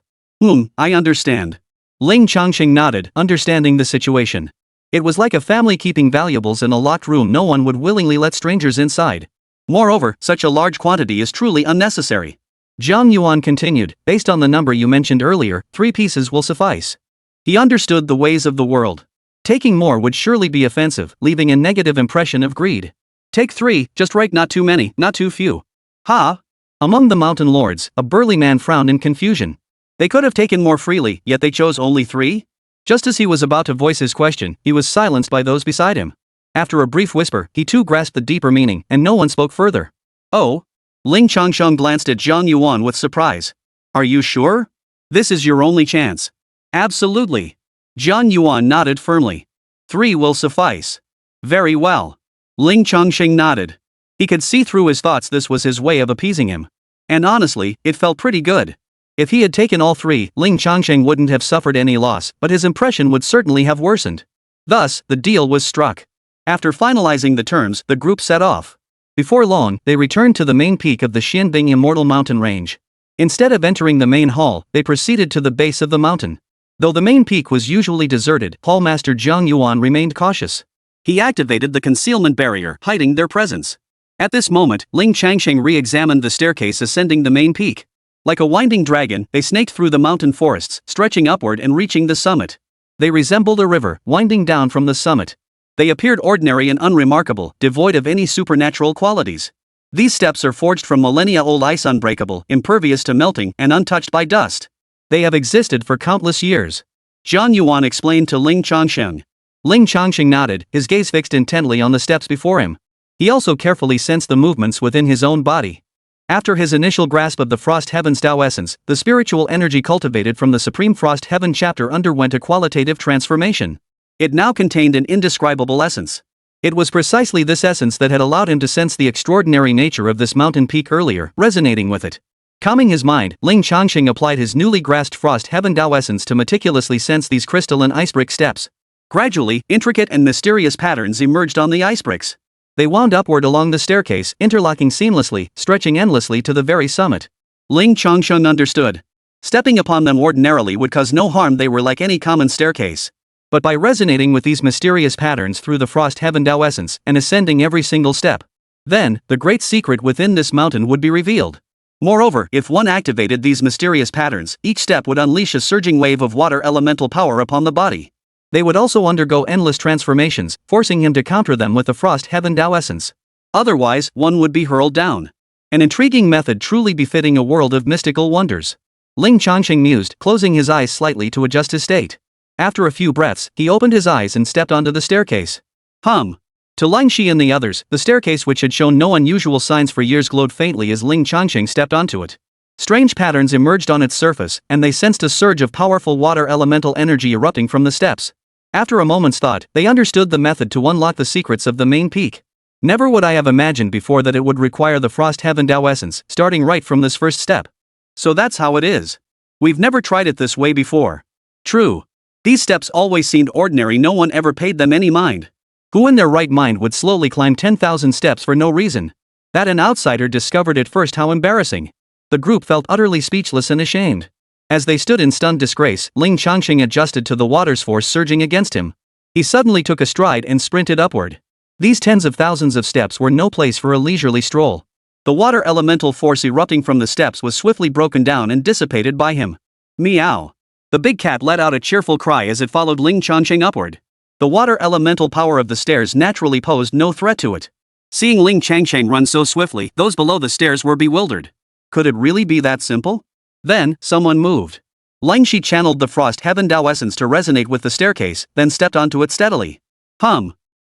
I understand. Ling Changsheng nodded, understanding the situation. It was like a family keeping valuables in a locked room. No one would willingly let strangers inside. Moreover, such a large quantity is truly unnecessary. Zhang Yuan continued, based on the number you mentioned earlier, 3 pieces will suffice. He understood the ways of the world. Taking more would surely be offensive, leaving a negative impression of greed. Take 3, just right, not too many, not too few. Ha! Among the mountain lords, a burly man frowned in confusion. They could have taken more freely, yet they chose only 3? Just as he was about to voice his question, he was silenced by those beside him. After a brief whisper, he too grasped the deeper meaning, and no one spoke further. Oh? Ling Changsheng glanced at Zhang Yuan with surprise. Are you sure? This is your only chance. Absolutely. Zhang Yuan nodded firmly. 3 will suffice. Very well. Ling Changsheng nodded. He could see through his thoughts. This was his way of appeasing him. And honestly, it felt pretty good. If he had taken all 3, Ling Changsheng wouldn't have suffered any loss, but his impression would certainly have worsened. Thus, the deal was struck. After finalizing the terms, the group set off. Before long, they returned to the main peak of the Xinyue Immortal Mountain Range. Instead of entering the main hall, they proceeded to the base of the mountain. Though the main peak was usually deserted, Hall Master Zhang Yuan remained cautious. He activated the concealment barrier, hiding their presence. At this moment, Ling Changsheng re-examined the staircase ascending the main peak. Like a winding dragon, they snaked through the mountain forests, stretching upward and reaching the summit. They resembled a river, winding down from the summit. They appeared ordinary and unremarkable, devoid of any supernatural qualities. These steps are forged from millennia-old ice, unbreakable, impervious to melting, and untouched by dust. They have existed for countless years. Zhang Yuan explained to Ling Changsheng. Ling Changsheng nodded, his gaze fixed intently on the steps before him. He also carefully sensed the movements within his own body. After his initial grasp of the Frost Heaven's Tao essence, the spiritual energy cultivated from the Supreme Frost Heaven chapter underwent a qualitative transformation. It now contained an indescribable essence. It was precisely this essence that had allowed him to sense the extraordinary nature of this mountain peak earlier, resonating with it. Calming his mind, Ling Changsheng applied his newly grasped Frost Heaven Tao essence to meticulously sense these crystalline icebrick steps. Gradually, intricate and mysterious patterns emerged on the icebricks. They wound upward along the staircase, interlocking seamlessly, stretching endlessly to the very summit. Ling Changsheng understood. Stepping upon them ordinarily would cause no harm. They were like any common staircase. But by resonating with these mysterious patterns through the Frost Heaven Tao essence and ascending every single step, then, the great secret within this mountain would be revealed. Moreover, if one activated these mysterious patterns, each step would unleash a surging wave of water elemental power upon the body. They would also undergo endless transformations, forcing him to counter them with the Frost Heaven Tao essence. Otherwise, one would be hurled down. An intriguing method truly befitting a world of mystical wonders. Ling Changsheng mused, closing his eyes slightly to adjust his state. After a few breaths, he opened his eyes and stepped onto the staircase. To Ling Shi and the others, the staircase which had shown no unusual signs for years glowed faintly as Ling Changsheng stepped onto it. Strange patterns emerged on its surface, and they sensed a surge of powerful water elemental energy erupting from the steps. After a moment's thought, they understood the method to unlock the secrets of the main peak. Never would I have imagined before that it would require the Frost Heaven Tao essence, starting right from this first step. So that's how it is. We've never tried it this way before. True. These steps always seemed ordinary, no one ever paid them any mind. Who in their right mind would slowly climb 10,000 steps for no reason? That an outsider discovered it first, how embarrassing. The group felt utterly speechless and ashamed. As they stood in stunned disgrace, Ling Changsheng adjusted to the water's force surging against him. He suddenly took a stride and sprinted upward. These tens of thousands of steps were no place for a leisurely stroll. The water elemental force erupting from the steps was swiftly broken down and dissipated by him. Meow. The big cat let out a cheerful cry as it followed Ling Changsheng upward. The water elemental power of the stairs naturally posed no threat to it. Seeing Ling Changsheng run so swiftly, those below the stairs were bewildered. Could it really be that simple? Then, someone moved. Ling Shi channeled the Frost Heaven Tao essence to resonate with the staircase, then stepped onto it steadily.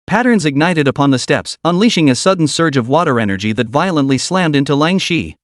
Patterns ignited upon the steps, unleashing a sudden surge of water energy that violently slammed into Ling Shi.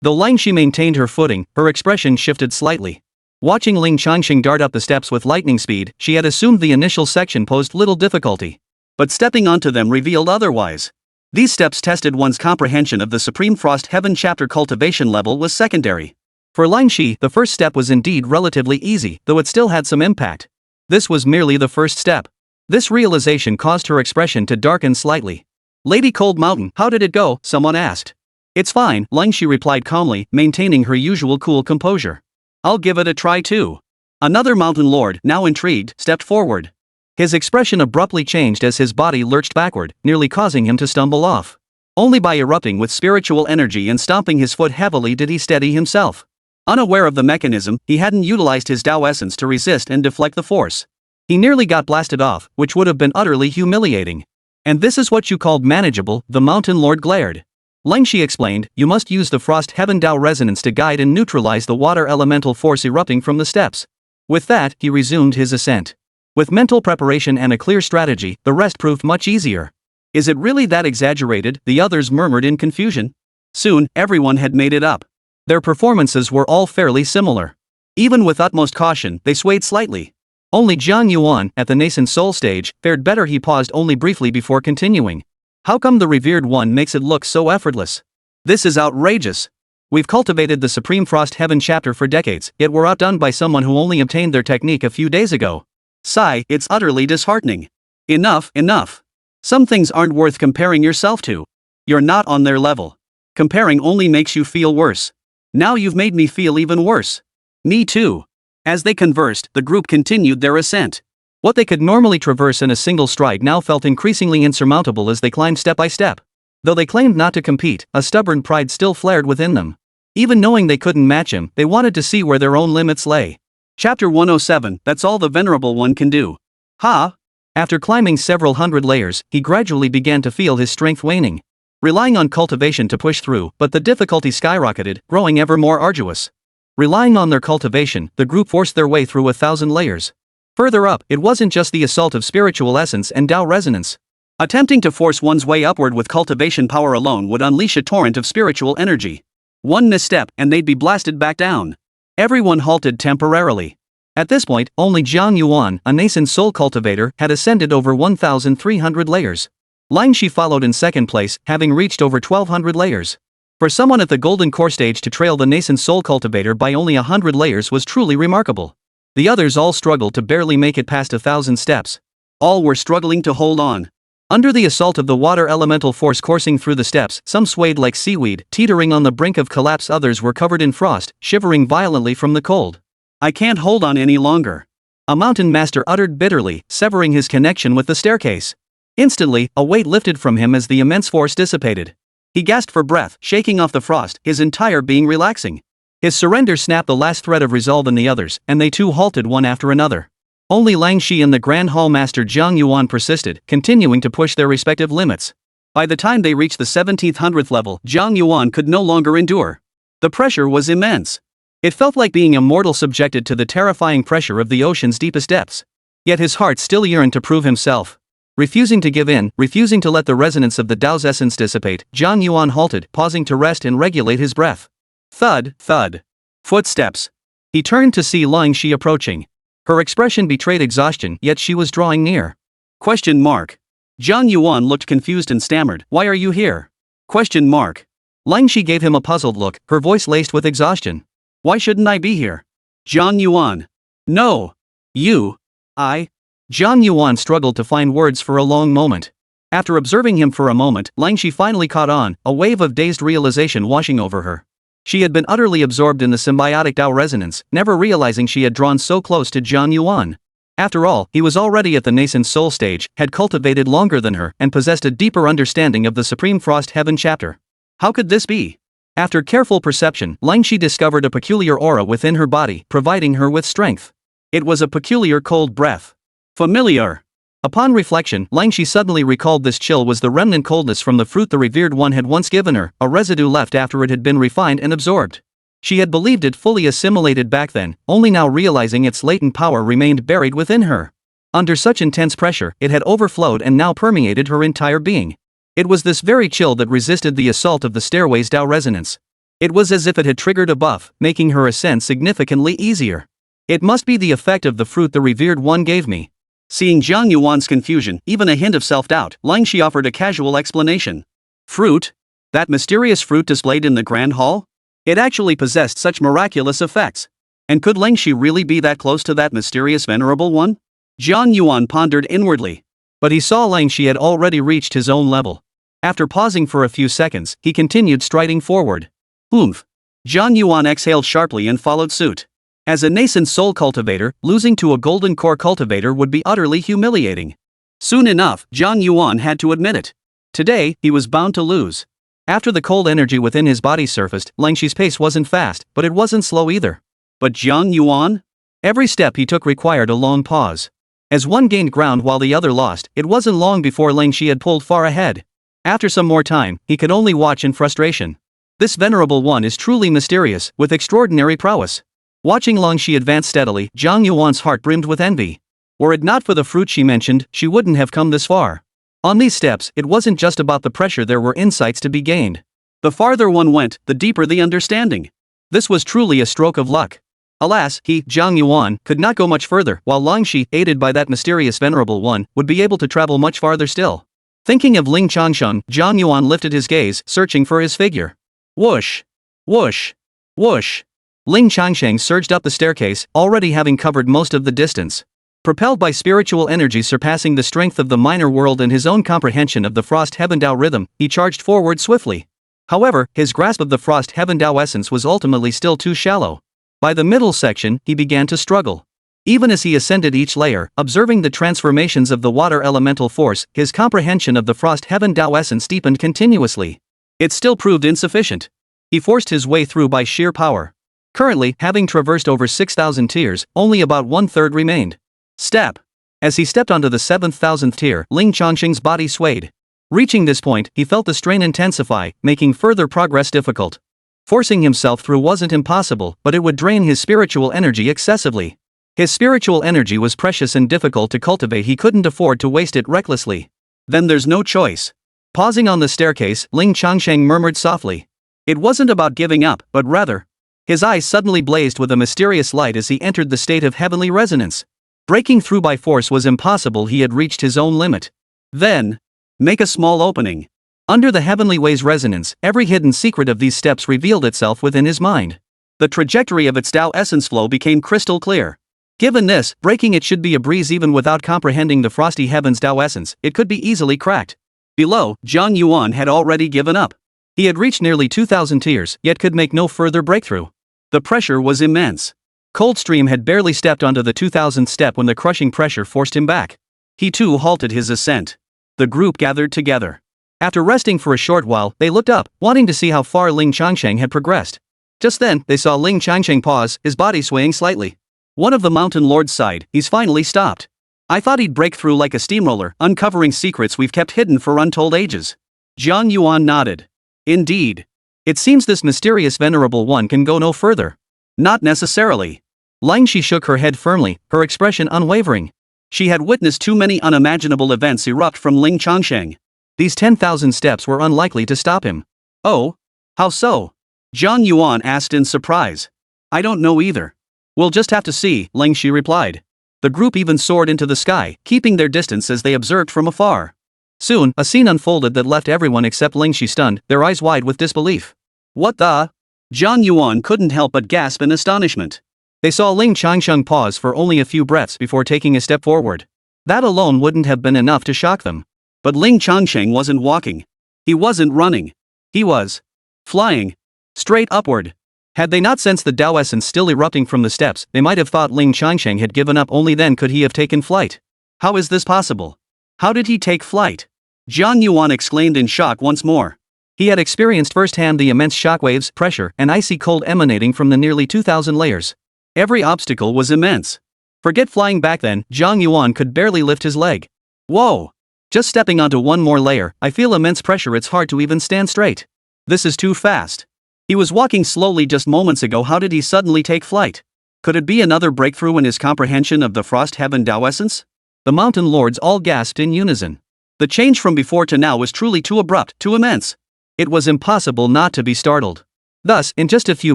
Though Ling Shi maintained her footing, her expression shifted slightly. Watching Ling Changsheng dart up the steps with lightning speed, she had assumed the initial section posed little difficulty. But stepping onto them revealed otherwise. These steps tested one's comprehension of the Supreme Frost Heaven chapter cultivation level was secondary. For Ling Shi, the first step was indeed relatively easy, though it still had some impact. This was merely the first step. This realization caused her expression to darken slightly. Lady Cold Mountain, how did it go? Someone asked. It's fine, Ling Shi replied calmly, maintaining her usual cool composure. I'll give it a try too. Another mountain lord, now intrigued, stepped forward. His expression abruptly changed as his body lurched backward, nearly causing him to stumble off. Only by erupting with spiritual energy and stomping his foot heavily did he steady himself. Unaware of the mechanism, he hadn't utilized his Tao essence to resist and deflect the force. He nearly got blasted off, which would have been utterly humiliating. And this is what you called manageable, the mountain lord glared. Ling Shi explained, you must use the Frost Heaven Tao resonance to guide and neutralize the water elemental force erupting from the steps. With that, he resumed his ascent. With mental preparation and a clear strategy, the rest proved much easier. Is it really that exaggerated? The others murmured in confusion. Soon, everyone had made it up. Their performances were all fairly similar. Even with utmost caution, they swayed slightly. Only Jiang Yuan, at the nascent soul stage, fared better. He paused only briefly before continuing. How come the revered one makes it look so effortless? This is outrageous. We've cultivated the Supreme Frost Heaven chapter for decades, yet we're outdone by someone who only obtained their technique a few days ago. Sigh, it's utterly disheartening. Enough. Some things aren't worth comparing yourself to. You're not on their level. Comparing only makes you feel worse. Now you've made me feel even worse. Me too. As they conversed, the group continued their ascent. What they could normally traverse in a single stride now felt increasingly insurmountable as they climbed step by step. Though they claimed not to compete, a stubborn pride still flared within them. Even knowing they couldn't match him, they wanted to see where their own limits lay. Chapter 107, that's all the Venerable One can do. After climbing several hundred layers, he gradually began to feel his strength waning. Relying on cultivation to push through, but the difficulty skyrocketed, growing ever more arduous. Relying on their cultivation, the group forced their way through 1,000 layers. Further up, it wasn't just the assault of spiritual essence and Tao resonance. Attempting to force one's way upward with cultivation power alone would unleash a torrent of spiritual energy. One misstep, and they'd be blasted back down. Everyone halted temporarily. At this point, only Jiang Yuan, a nascent soul cultivator, had ascended over 1,300 layers. Ling Shi followed in second place, having reached over 1,200 layers. For someone at the golden core stage to trail the nascent soul cultivator by only 100 layers was truly remarkable. The others all struggled to barely make it past 1,000 steps. All were struggling to hold on. Under the assault of the water elemental force coursing through the steps, some swayed like seaweed, teetering on the brink of collapse. Others were covered in frost, shivering violently from the cold. I can't hold on any longer. A mountain master uttered bitterly, severing his connection with the staircase. Instantly, a weight lifted from him as the immense force dissipated. He gasped for breath, shaking off the frost, his entire being relaxing. His surrender snapped the last thread of resolve in the others, and they too halted one after another. Only Ling Shi and the Grand Hall Master Jiang Yuan persisted, continuing to push their respective limits. By the time they reached the 1700th level, Jiang Yuan could no longer endure. The pressure was immense. It felt like being a mortal subjected to the terrifying pressure of the ocean's deepest depths. Yet his heart still yearned to prove himself. Refusing to give in, refusing to let the resonance of the Tao's essence dissipate, Jiang Yuan halted, pausing to rest and regulate his breath. Thud, thud. Footsteps. He turned to see Ling Shi approaching. Her expression betrayed exhaustion, yet she was drawing near. Question mark. Jiang Yuan looked confused and stammered, "Why are you here?" Question mark. Ling Shi gave him a puzzled look, her voice laced with exhaustion. "Why shouldn't I be here?" Jiang Yuan. "No. You. I." Jiang Yuan struggled to find words for a long moment. After observing him for a moment, Ling Shi finally caught on, a wave of dazed realization washing over her. She had been utterly absorbed in the symbiotic Tao resonance, never realizing she had drawn so close to Jiang Yuan. After all, he was already at the nascent soul stage, had cultivated longer than her, and possessed a deeper understanding of the Supreme Frost Heaven chapter. How could this be? After careful perception, Ling Shi discovered a peculiar aura within her body, providing her with strength. It was a peculiar cold breath. Familiar. Upon reflection, Ling Shi suddenly recalled this chill was the remnant coldness from the fruit the revered one had once given her, a residue left after it had been refined and absorbed. She had believed it fully assimilated back then, only now realizing its latent power remained buried within her. Under such intense pressure, it had overflowed and now permeated her entire being. It was this very chill that resisted the assault of the stairway's Tao resonance. It was as if it had triggered a buff, making her ascent significantly easier. It must be the effect of the fruit the revered one gave me. Seeing Jiang Yuan's confusion, even a hint of self-doubt, Ling Shi offered a casual explanation. Fruit? That mysterious fruit displayed in the Grand Hall? It actually possessed such miraculous effects. And could Ling Shi really be that close to that mysterious venerable one? Jiang Yuan pondered inwardly. But he saw Ling Shi had already reached his own level. After pausing for a few seconds, he continued striding forward. Oomph. Jiang Yuan exhaled sharply and followed suit. As a nascent soul cultivator, losing to a golden core cultivator would be utterly humiliating. Soon enough, Jiang Yuan had to admit it. Today, he was bound to lose. After the cold energy within his body surfaced, Ling Shi's pace wasn't fast, but it wasn't slow either. But Jiang Yuan? Every step he took required a long pause. As one gained ground while the other lost, it wasn't long before Ling Shi had pulled far ahead. After some more time, he could only watch in frustration. This venerable one is truly mysterious, with extraordinary prowess. Watching Ling Shi advance steadily, Jiang Yuan's heart brimmed with envy. Were it not for the fruit she mentioned, she wouldn't have come this far. On these steps, it wasn't just about the pressure, there were insights to be gained. The farther one went, the deeper the understanding. This was truly a stroke of luck. Alas, he, Jiang Yuan, could not go much further, while Ling Shi, aided by that mysterious venerable one, would be able to travel much farther still. Thinking of Ling Changsheng, Jiang Yuan lifted his gaze, searching for his figure. Whoosh! Whoosh! Whoosh! Ling Changsheng surged up the staircase, already having covered most of the distance. Propelled by spiritual energy surpassing the strength of the minor world and his own comprehension of the Frost Heaven Tao rhythm, he charged forward swiftly. However, his grasp of the Frost Heaven Tao essence was ultimately still too shallow. By the middle section, he began to struggle. Even as he ascended each layer, observing the transformations of the water elemental force, his comprehension of the Frost Heaven Tao essence deepened continuously. It still proved insufficient. He forced his way through by sheer power. Currently, having traversed over 6,000 tiers, only about 1/3 remained. Step. As he stepped onto the 7,000th tier, Ling Changsheng's body swayed. Reaching this point, he felt the strain intensify, making further progress difficult. Forcing himself through wasn't impossible, but it would drain his spiritual energy excessively. His spiritual energy was precious and difficult to cultivate, he couldn't afford to waste it recklessly. Then there's no choice. Pausing on the staircase, Ling Changsheng murmured softly. It wasn't about giving up, but rather. His eyes suddenly blazed with a mysterious light as he entered the state of heavenly resonance. Breaking through by force was impossible, he had reached his own limit. Then, make a small opening. Under the heavenly way's resonance, every hidden secret of these steps revealed itself within his mind. The trajectory of its Tao essence flow became crystal clear. Given this, breaking it should be a breeze even without comprehending the frosty heaven's Tao essence, it could be easily cracked. Below, Jiang Yuan had already given up. He had reached nearly 2,000 tiers, yet could make no further breakthrough. The pressure was immense. Coldstream had barely stepped onto the 2,000th step when the crushing pressure forced him back. He too halted his ascent. The group gathered together. After resting for a short while, they looked up, wanting to see how far Ling Changsheng had progressed. Just then, they saw Ling Changsheng pause, his body swaying slightly. One of the mountain lords sighed, he's finally stopped. I thought he'd break through like a steamroller, uncovering secrets we've kept hidden for untold ages. Jiang Yuan nodded. Indeed. It seems this mysterious venerable one can go no further. Not necessarily. Ling Shi shook her head firmly, her expression unwavering. She had witnessed too many unimaginable events erupt from Ling Changsheng. These 10,000 steps were unlikely to stop him. Oh? How so? Zhang Yuan asked in surprise. I don't know either. We'll just have to see, Ling Shi replied. The group even soared into the sky, keeping their distance as they observed from afar. Soon, a scene unfolded that left everyone except Ling Shi stunned, their eyes wide with disbelief. What the? Zhang Yuan couldn't help but gasp in astonishment. They saw Ling Changsheng pause for only a few breaths before taking a step forward. That alone wouldn't have been enough to shock them. But Ling Changsheng wasn't walking. He wasn't running. He was flying. Straight upward. Had they not sensed the Tao essence still erupting from the steps, they might have thought Ling Changsheng had given up. Only then could he have taken flight. How is this possible? How did he take flight? Zhang Yuan exclaimed in shock once more. He had experienced firsthand the immense shockwaves, pressure, and icy cold emanating from the nearly 2,000 layers. Every obstacle was immense. Forget flying back then, Zhang Yuan could barely lift his leg. Whoa! Just stepping onto one more layer, I feel immense pressure. It's hard to even stand straight. This is too fast. He was walking slowly just moments ago. How did he suddenly take flight? Could it be another breakthrough in his comprehension of the Frost Heaven Tao essence? The mountain lords all gasped in unison. The change from before to now was truly too abrupt, too immense. It was impossible not to be startled. Thus, in just a few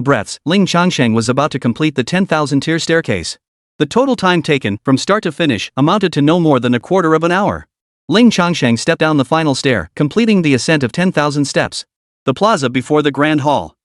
breaths, Ling Changsheng was about to complete the 10,000-tier staircase. The total time taken, from start to finish, amounted to no more than a quarter of an hour. Ling Changsheng stepped down the final stair, completing the ascent of 10,000 steps. The plaza before the Grand Hall.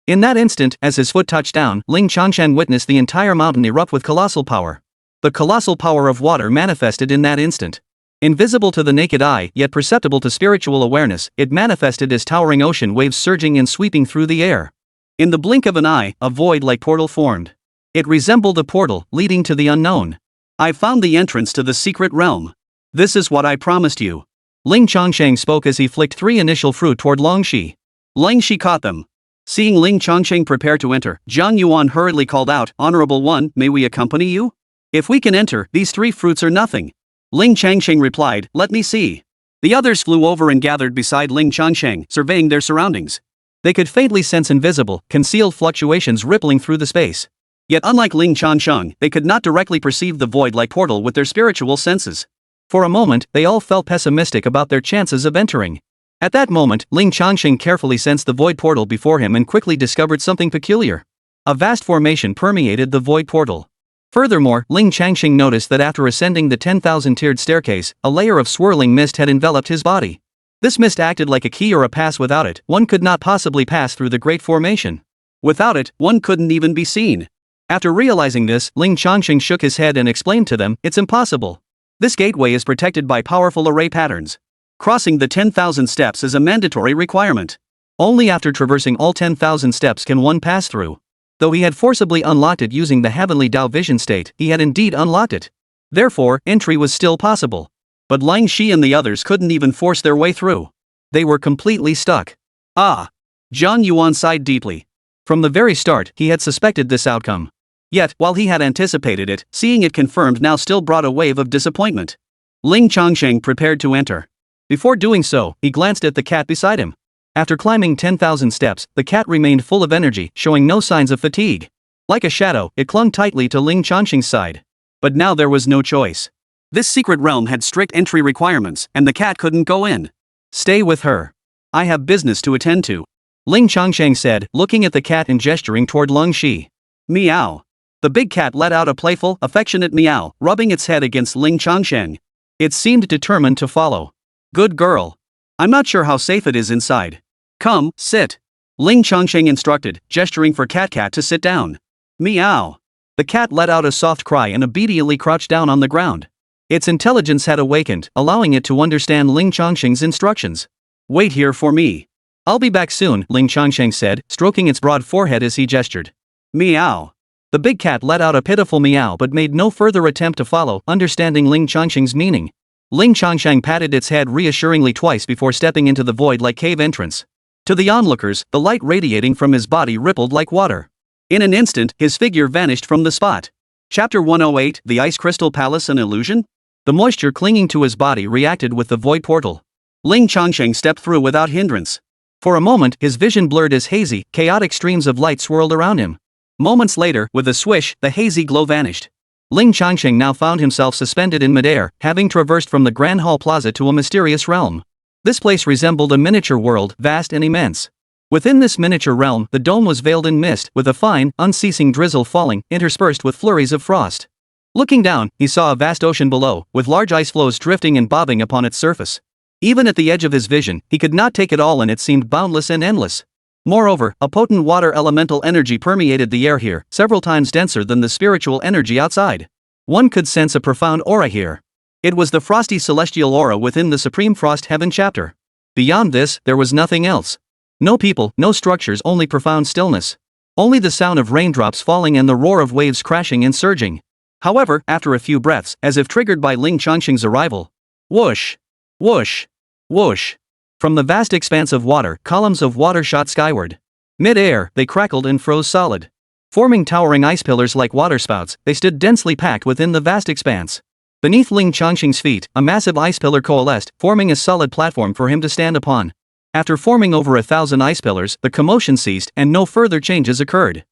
In that instant, as his foot touched down, Ling Changsheng witnessed the entire mountain erupt with colossal power. The colossal power of water manifested in that instant. Invisible to the naked eye, yet perceptible to spiritual awareness, it manifested as towering ocean waves surging and sweeping through the air. In the blink of an eye, a void-like portal formed. It resembled a portal, leading to the unknown. I found the entrance to the secret realm. This is what I promised you. Ling Changsheng spoke as he flicked 3 initial fruit toward Ling Shi. Ling Shi caught them. Seeing Ling Changsheng prepare to enter, Zhang Yuan hurriedly called out, Honorable One, may we accompany you? If we can enter, these 3 fruits are nothing. Ling Changsheng replied, let me see. The others flew over and gathered beside Ling Changsheng, surveying their surroundings. They could faintly sense invisible, concealed fluctuations rippling through the space. Yet unlike Ling Changsheng, they could not directly perceive the void-like portal with their spiritual senses. For a moment, they all felt pessimistic about their chances of entering. At that moment, Ling Changsheng carefully sensed the void portal before him and quickly discovered something peculiar. A vast formation permeated the void portal. Furthermore, Ling Changsheng noticed that after ascending the 10,000-tiered staircase, a layer of swirling mist had enveloped his body. This mist acted like a key or a pass. Without it, one could not possibly pass through the great formation. Without it, one couldn't even be seen. After realizing this, Ling Changsheng shook his head and explained to them, it's impossible. This gateway is protected by powerful array patterns. Crossing the 10,000 steps is a mandatory requirement. Only after traversing all 10,000 steps can one pass through. Though he had forcibly unlocked it using the heavenly Tao vision state, he had indeed unlocked it. Therefore, entry was still possible. But Ling Shi and the others couldn't even force their way through. They were completely stuck. Ah! Zhang Yuan sighed deeply. From the very start, he had suspected this outcome. Yet, while he had anticipated it, seeing it confirmed now still brought a wave of disappointment. Ling Changsheng prepared to enter. Before doing so, he glanced at the cat beside him. After climbing 10,000 steps, the cat remained full of energy, showing no signs of fatigue. Like a shadow, it clung tightly to Ling Changsheng's side. But now there was no choice. This secret realm had strict entry requirements, and the cat couldn't go in. Stay with her. I have business to attend to. Ling Changsheng said, looking at the cat and gesturing toward Ling Shi. Meow. The big cat let out a playful, affectionate meow, rubbing its head against Ling Changsheng. It seemed determined to follow. Good girl. I'm not sure how safe it is inside. Come, sit. Ling Changsheng instructed, gesturing for Cat to sit down. Meow. The cat let out a soft cry and obediently crouched down on the ground. Its intelligence had awakened, allowing it to understand Ling Changsheng's instructions. Wait here for me. I'll be back soon, Ling Changsheng said, stroking its broad forehead as he gestured. Meow. The big cat let out a pitiful meow but made no further attempt to follow, understanding Ling Changsheng's meaning. Ling Changsheng patted its head reassuringly twice before stepping into the void-like cave entrance. To the onlookers, the light radiating from his body rippled like water. In an instant, his figure vanished from the spot. Chapter 108, The Ice Crystal Palace an Illusion? The moisture clinging to his body reacted with the void portal. Ling Changsheng stepped through without hindrance. For a moment, his vision blurred as hazy, chaotic streams of light swirled around him. Moments later, with a swish, the hazy glow vanished. Ling Changsheng now found himself suspended in midair, having traversed from the Grand Hall Plaza to a mysterious realm. This place resembled a miniature world, vast and immense. Within this miniature realm, the dome was veiled in mist, with a fine, unceasing drizzle falling, interspersed with flurries of frost. Looking down, he saw a vast ocean below, with large ice floes drifting and bobbing upon its surface. Even at the edge of his vision, he could not take it all in. It seemed boundless and endless. Moreover, a potent water elemental energy permeated the air here, several times denser than the spiritual energy outside. One could sense a profound aura here. It was the frosty celestial aura within the Supreme Frost Heaven chapter. Beyond this, there was nothing else. No people, no structures, only profound stillness. Only the sound of raindrops falling and the roar of waves crashing and surging. However, after a few breaths, as if triggered by Ling Changsheng's arrival, whoosh, whoosh, whoosh. From the vast expanse of water, columns of water shot skyward. Mid-air, they crackled and froze solid. Forming towering ice pillars like waterspouts, they stood densely packed within the vast expanse. Beneath Ling Changsheng's feet, a massive ice pillar coalesced, forming a solid platform for him to stand upon. After forming over 1,000 ice pillars, the commotion ceased and no further changes occurred.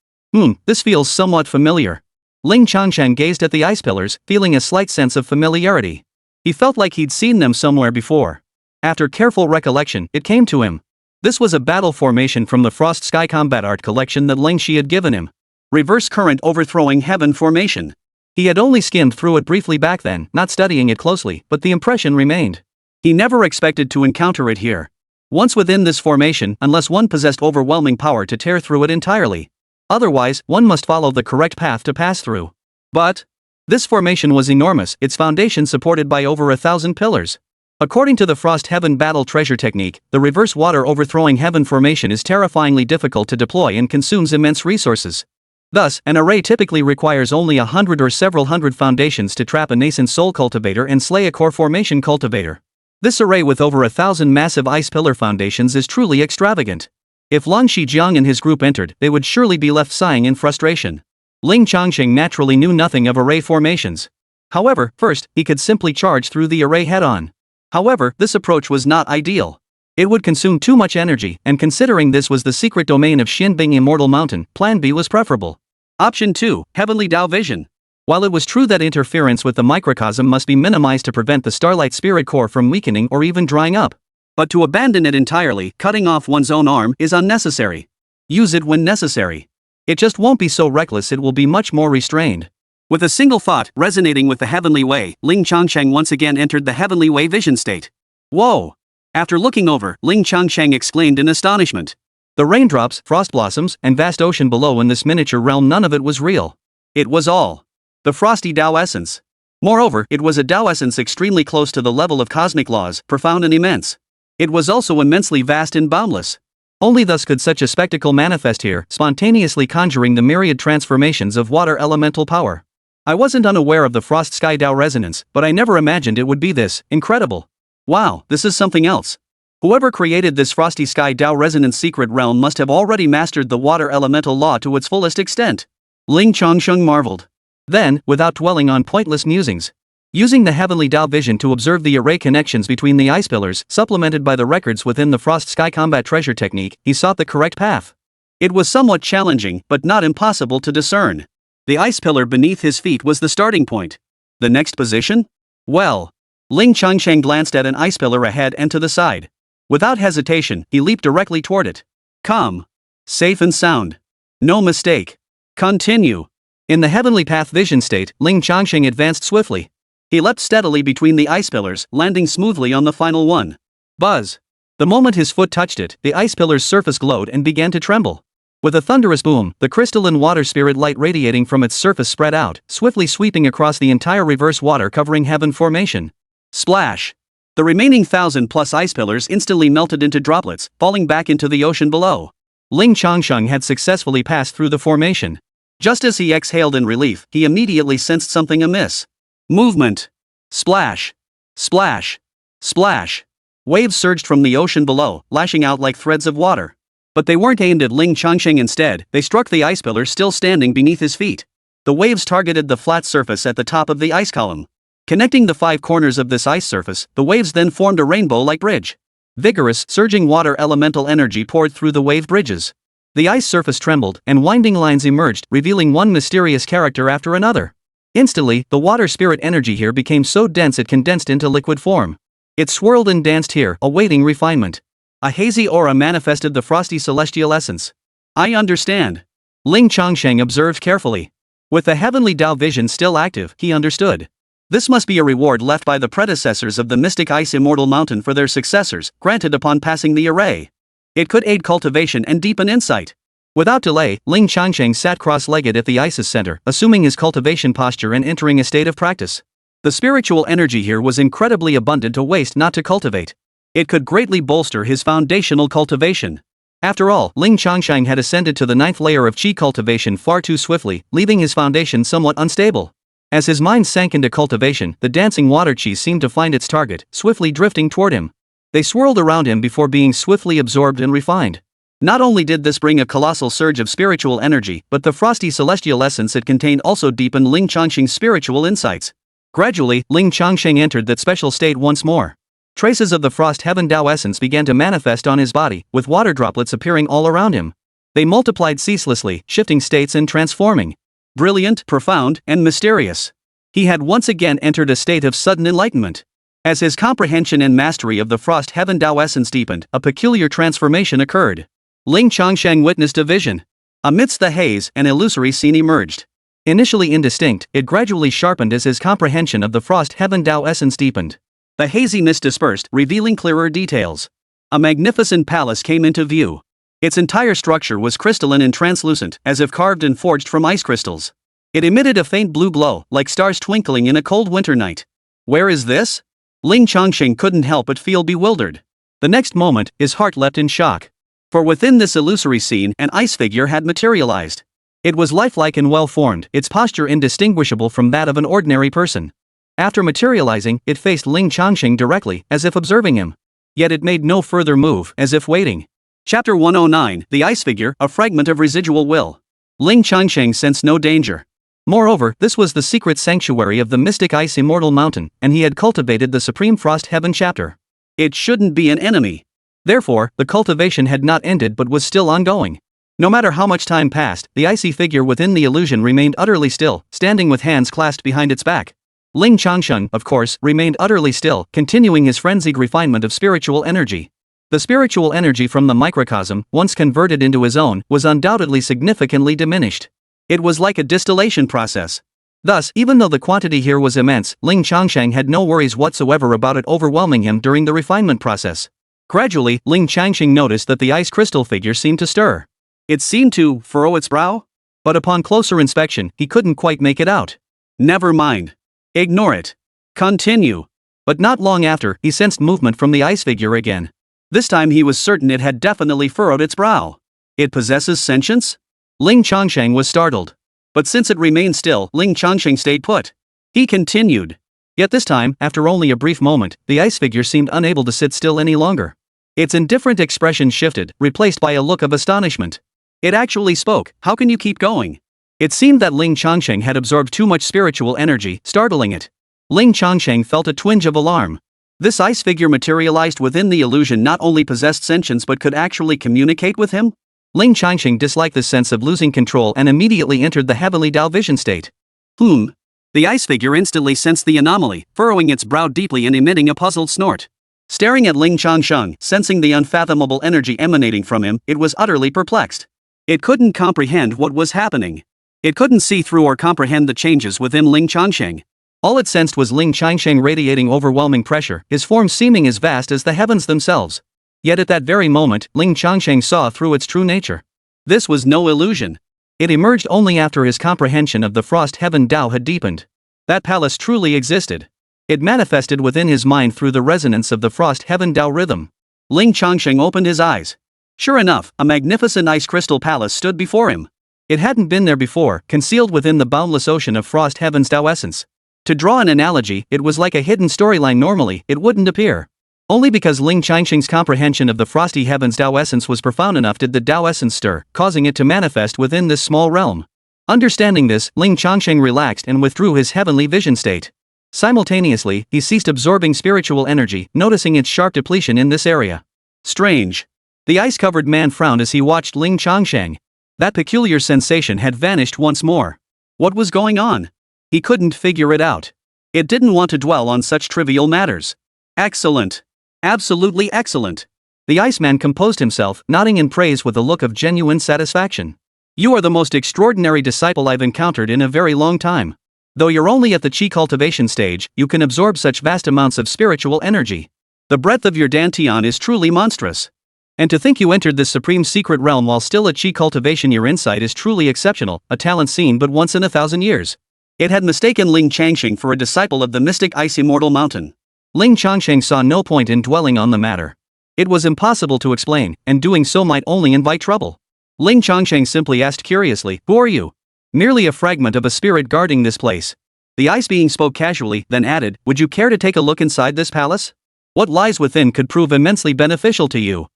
This feels somewhat familiar. Ling Changsheng gazed at the ice pillars, feeling a slight sense of familiarity. He felt like he'd seen them somewhere before. After careful recollection, it came to him. This was a battle formation from the Frost Sky Combat Art collection that Ling Shi had given him. Reverse Current Overthrowing Heaven formation. He had only skimmed through it briefly back then, not studying it closely, but the impression remained. He never expected to encounter it here. Once within this formation, unless one possessed overwhelming power to tear through it entirely. Otherwise, one must follow the correct path to pass through. But this formation was enormous, its foundation supported by over 1,000 pillars. According to the Frost Heaven battle treasure technique, the reverse water overthrowing heaven formation is terrifyingly difficult to deploy and consumes immense resources. Thus, an array typically requires only 100 or several hundred foundations to trap a nascent soul cultivator and slay a core formation cultivator. This array with over 1,000 massive ice pillar foundations is truly extravagant. If Lan Shijiang and his group entered, they would surely be left sighing in frustration. Ling Changsheng naturally knew nothing of array formations. However, first, he could simply charge through the array head-on. However, this approach was not ideal. It would consume too much energy, and considering this was the secret domain of Xinbing Immortal Mountain, Plan B was preferable. Option 2, Heavenly Dao Vision. While it was true that interference with the microcosm must be minimized to prevent the Starlight Spirit Core from weakening or even drying up. But to abandon it entirely, cutting off one's own arm, is unnecessary. Use it when necessary. It just won't be so reckless, it will be much more restrained. With a single thought resonating with the Heavenly Way, Ling Changsheng once again entered the Heavenly Way vision state. Whoa! After looking over, Ling Changsheng exclaimed in astonishment. The raindrops, frost blossoms, and vast ocean below in this miniature realm, none of it was real. It was all the frosty Dao essence. Moreover, it was a Dao essence extremely close to the level of cosmic laws, profound and immense. It was also immensely vast and boundless. Only thus could such a spectacle manifest here, spontaneously conjuring the myriad transformations of water elemental power. I wasn't unaware of the Frost Sky Dao resonance, but I never imagined it would be this incredible. Wow, this is something else. Whoever created this Frosty Sky Dao resonance secret realm must have already mastered the water elemental law to its fullest extent. Ling Changsheng marveled. Then, without dwelling on pointless musings, using the Heavenly Dao vision to observe the array connections between the ice pillars, supplemented by the records within the Frost Sky Combat treasure technique, he sought the correct path. It was somewhat challenging, but not impossible to discern. The ice pillar beneath his feet was the starting point. The next position? Well, Ling Changsheng glanced at an ice pillar ahead and to the side. Without hesitation, he leaped directly toward it. Calm. Safe and sound. No mistake. Continue. In the Heavenly Path vision state, Ling Changsheng advanced swiftly. He leapt steadily between the ice pillars, landing smoothly on the final one. Buzz. The moment his foot touched it, the ice pillar's surface glowed and began to tremble. With a thunderous boom, the crystalline water spirit light radiating from its surface spread out, swiftly sweeping across the entire reverse water covering heaven formation. Splash! The remaining 1,000+ ice pillars instantly melted into droplets, falling back into the ocean below. Ling Changsheng had successfully passed through the formation. Just as he exhaled in relief, he immediately sensed something amiss. Movement. Splash. Splash. Splash. Waves surged from the ocean below, lashing out like threads of water. But they weren't aimed at Ling Changsheng. Instead, they struck the ice pillar still standing beneath his feet. The waves targeted the flat surface at the top of the ice column. Connecting the 5 corners of this ice surface, the waves then formed a rainbow-like bridge. Vigorous, surging water elemental energy poured through the wave bridges. The ice surface trembled, and winding lines emerged, revealing one mysterious character after another. Instantly, the water spirit energy here became so dense it condensed into liquid form. It swirled and danced here, awaiting refinement. A hazy aura manifested the frosty celestial essence. I understand. Ling Changsheng observed carefully. With the heavenly Tao vision still active, he understood. This must be a reward left by the predecessors of the mystic ice immortal mountain for their successors, granted upon passing the array. It could aid cultivation and deepen insight. Without delay, Ling Changsheng sat cross-legged at the ice's center, assuming his cultivation posture and entering a state of practice. The spiritual energy here was incredibly abundant to waste not to cultivate. It could greatly bolster his foundational cultivation. After all, Ling Changsheng had ascended to the 9th layer of qi cultivation far too swiftly, leaving his foundation somewhat unstable. As his mind sank into cultivation, the dancing water qi seemed to find its target, swiftly drifting toward him. They swirled around him before being swiftly absorbed and refined. Not only did this bring a colossal surge of spiritual energy, but the frosty celestial essence it contained also deepened Ling Changsheng's spiritual insights. Gradually, Ling Changsheng entered that special state once more. Traces of the frost heaven Tao essence began to manifest on his body, with water droplets appearing all around him. They multiplied ceaselessly, shifting states and transforming. Brilliant, profound, and mysterious. He had once again entered a state of sudden enlightenment. As his comprehension and mastery of the frost heaven Tao essence deepened, a peculiar transformation occurred. Ling Changsheng witnessed a vision. Amidst the haze, an illusory scene emerged. Initially indistinct, it gradually sharpened as his comprehension of the frost heaven Tao essence deepened. The haziness dispersed, revealing clearer details. A magnificent palace came into view. Its entire structure was crystalline and translucent, as if carved and forged from ice crystals. It emitted a faint blue glow, like stars twinkling in a cold winter night. Where is this? Ling Changsheng couldn't help but feel bewildered. The next moment, his heart leapt in shock. For within this illusory scene, an ice figure had materialized. It was lifelike and well-formed, its posture indistinguishable from that of an ordinary person. After materializing, it faced Ling Changsheng directly, as if observing him. Yet it made no further move, as if waiting. Chapter 109, The Ice Figure, a Fragment of Residual Will. Ling Changsheng sensed no danger. Moreover, this was the secret sanctuary of the mystic ice immortal mountain, and he had cultivated the supreme frost heaven chapter. It shouldn't be an enemy. Therefore, the cultivation had not ended but was still ongoing. No matter how much time passed, the icy figure within the illusion remained utterly still, standing with hands clasped behind its back. Ling Changsheng, of course, remained utterly still, continuing his frenzied refinement of spiritual energy. The spiritual energy from the microcosm, once converted into his own, was undoubtedly significantly diminished. It was like a distillation process. Thus, even though the quantity here was immense, Ling Changsheng had no worries whatsoever about it overwhelming him during the refinement process. Gradually, Ling Changsheng noticed that the ice crystal figure seemed to stir. It seemed to furrow its brow? But upon closer inspection, he couldn't quite make it out. Never mind. Ignore it. Continue. But not long after, he sensed movement from the ice figure again. This time he was certain it had definitely furrowed its brow. It possesses sentience? Ling Changsheng was startled. But since it remained still, Ling Changsheng stayed put. He continued. Yet this time, after only a brief moment, the ice figure seemed unable to sit still any longer. Its indifferent expression shifted, replaced by a look of astonishment. It actually spoke. How can you keep going? It seemed that Ling Changsheng had absorbed too much spiritual energy, startling it. Ling Changsheng felt a twinge of alarm. This ice figure materialized within the illusion not only possessed sentience but could actually communicate with him? Ling Changsheng disliked the sense of losing control and immediately entered the heavenly Tao vision state. The ice figure instantly sensed the anomaly, furrowing its brow deeply and emitting a puzzled snort. Staring at Ling Changsheng, sensing the unfathomable energy emanating from him, it was utterly perplexed. It couldn't comprehend what was happening. It couldn't see through or comprehend the changes within Ling Changsheng. All it sensed was Ling Changsheng radiating overwhelming pressure, his form seeming as vast as the heavens themselves. Yet at that very moment, Ling Changsheng saw through its true nature. This was no illusion. It emerged only after his comprehension of the frost heaven Tao had deepened. That palace truly existed. It manifested within his mind through the resonance of the frost heaven Tao rhythm. Ling Changsheng opened his eyes. Sure enough, a magnificent ice crystal palace stood before him. It hadn't been there before, concealed within the boundless ocean of frost heaven's Tao essence. To draw an analogy, it was like a hidden storyline. Normally, it wouldn't appear. Only because Ling Changsheng's comprehension of the frosty heaven's Tao essence was profound enough did the Tao essence stir, causing it to manifest within this small realm. Understanding this, Ling Changsheng relaxed and withdrew his heavenly vision state. Simultaneously, he ceased absorbing spiritual energy, noticing its sharp depletion in this area. Strange. The ice-covered man frowned as he watched Ling Changsheng. That peculiar sensation had vanished once more. What was going on? He couldn't figure it out. It didn't want to dwell on such trivial matters. Excellent. Absolutely excellent. The Iceman composed himself, nodding in praise with a look of genuine satisfaction. You are the most extraordinary disciple I've encountered in a very long time. Though you're only at the chi cultivation stage, you can absorb such vast amounts of spiritual energy. The breadth of your dantian is truly monstrous. And to think you entered this supreme secret realm while still at chi cultivation, your insight is truly exceptional, a talent seen but once in 1,000 years. It had mistaken Ling Changsheng for a disciple of the mystic Ice Immortal Mountain. Ling Changsheng saw no point in dwelling on the matter. It was impossible to explain, and doing so might only invite trouble. Ling Changsheng simply asked curiously, "Who are you?" "Merely a fragment of a spirit guarding this place." The ice being spoke casually, then added, "Would you care to take a look inside this palace? What lies within could prove immensely beneficial to you."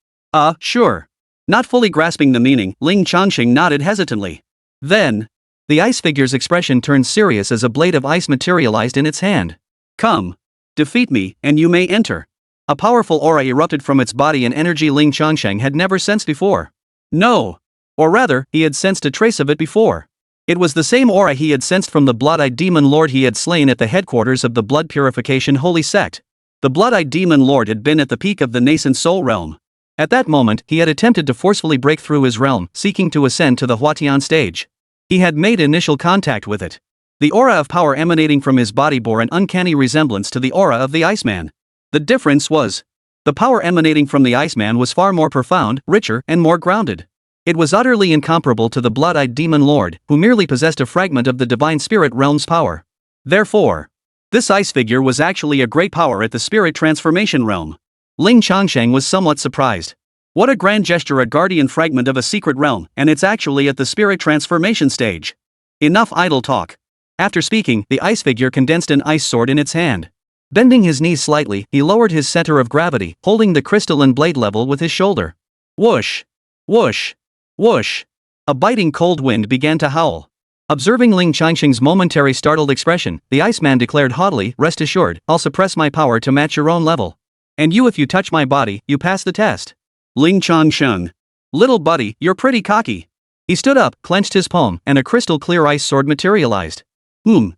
Sure." Not fully grasping the meaning, Ling Changsheng nodded hesitantly. Then, the ice figure's expression turned serious as a blade of ice materialized in its hand. "Come. Defeat me, and you may enter." A powerful aura erupted from its body, an energy Ling Changsheng had never sensed before. No. Or rather, he had sensed a trace of it before. It was the same aura he had sensed from the blood-eyed demon lord he had slain at the headquarters of the Blood Purification Holy Sect. The blood-eyed demon lord had been at the peak of the nascent soul realm. At that moment, he had attempted to forcefully break through his realm, seeking to ascend to the Huatian stage. He had made initial contact with it. The aura of power emanating from his body bore an uncanny resemblance to the aura of the Iceman. The difference was, the power emanating from the Iceman was far more profound, richer, and more grounded. It was utterly incomparable to the blood-eyed demon lord, who merely possessed a fragment of the divine spirit realm's power. Therefore, this ice figure was actually a great power at the spirit transformation realm. Ling Changsheng was somewhat surprised. What a grand gesture, a guardian fragment of a secret realm, and it's actually at the spirit transformation stage. Enough idle talk. After speaking, the ice figure condensed an ice sword in its hand. Bending his knees slightly, he lowered his center of gravity, holding the crystalline blade level with his shoulder. Whoosh! Whoosh! Whoosh! A biting cold wind began to howl. Observing Ling Changsheng's momentary startled expression, the Iceman declared haughtily, "Rest assured, I'll suppress my power to match your own level. And you, if you touch my body, you pass the test." Ling Changsheng. Little buddy, you're pretty cocky. He stood up, clenched his palm, and a crystal-clear ice sword materialized.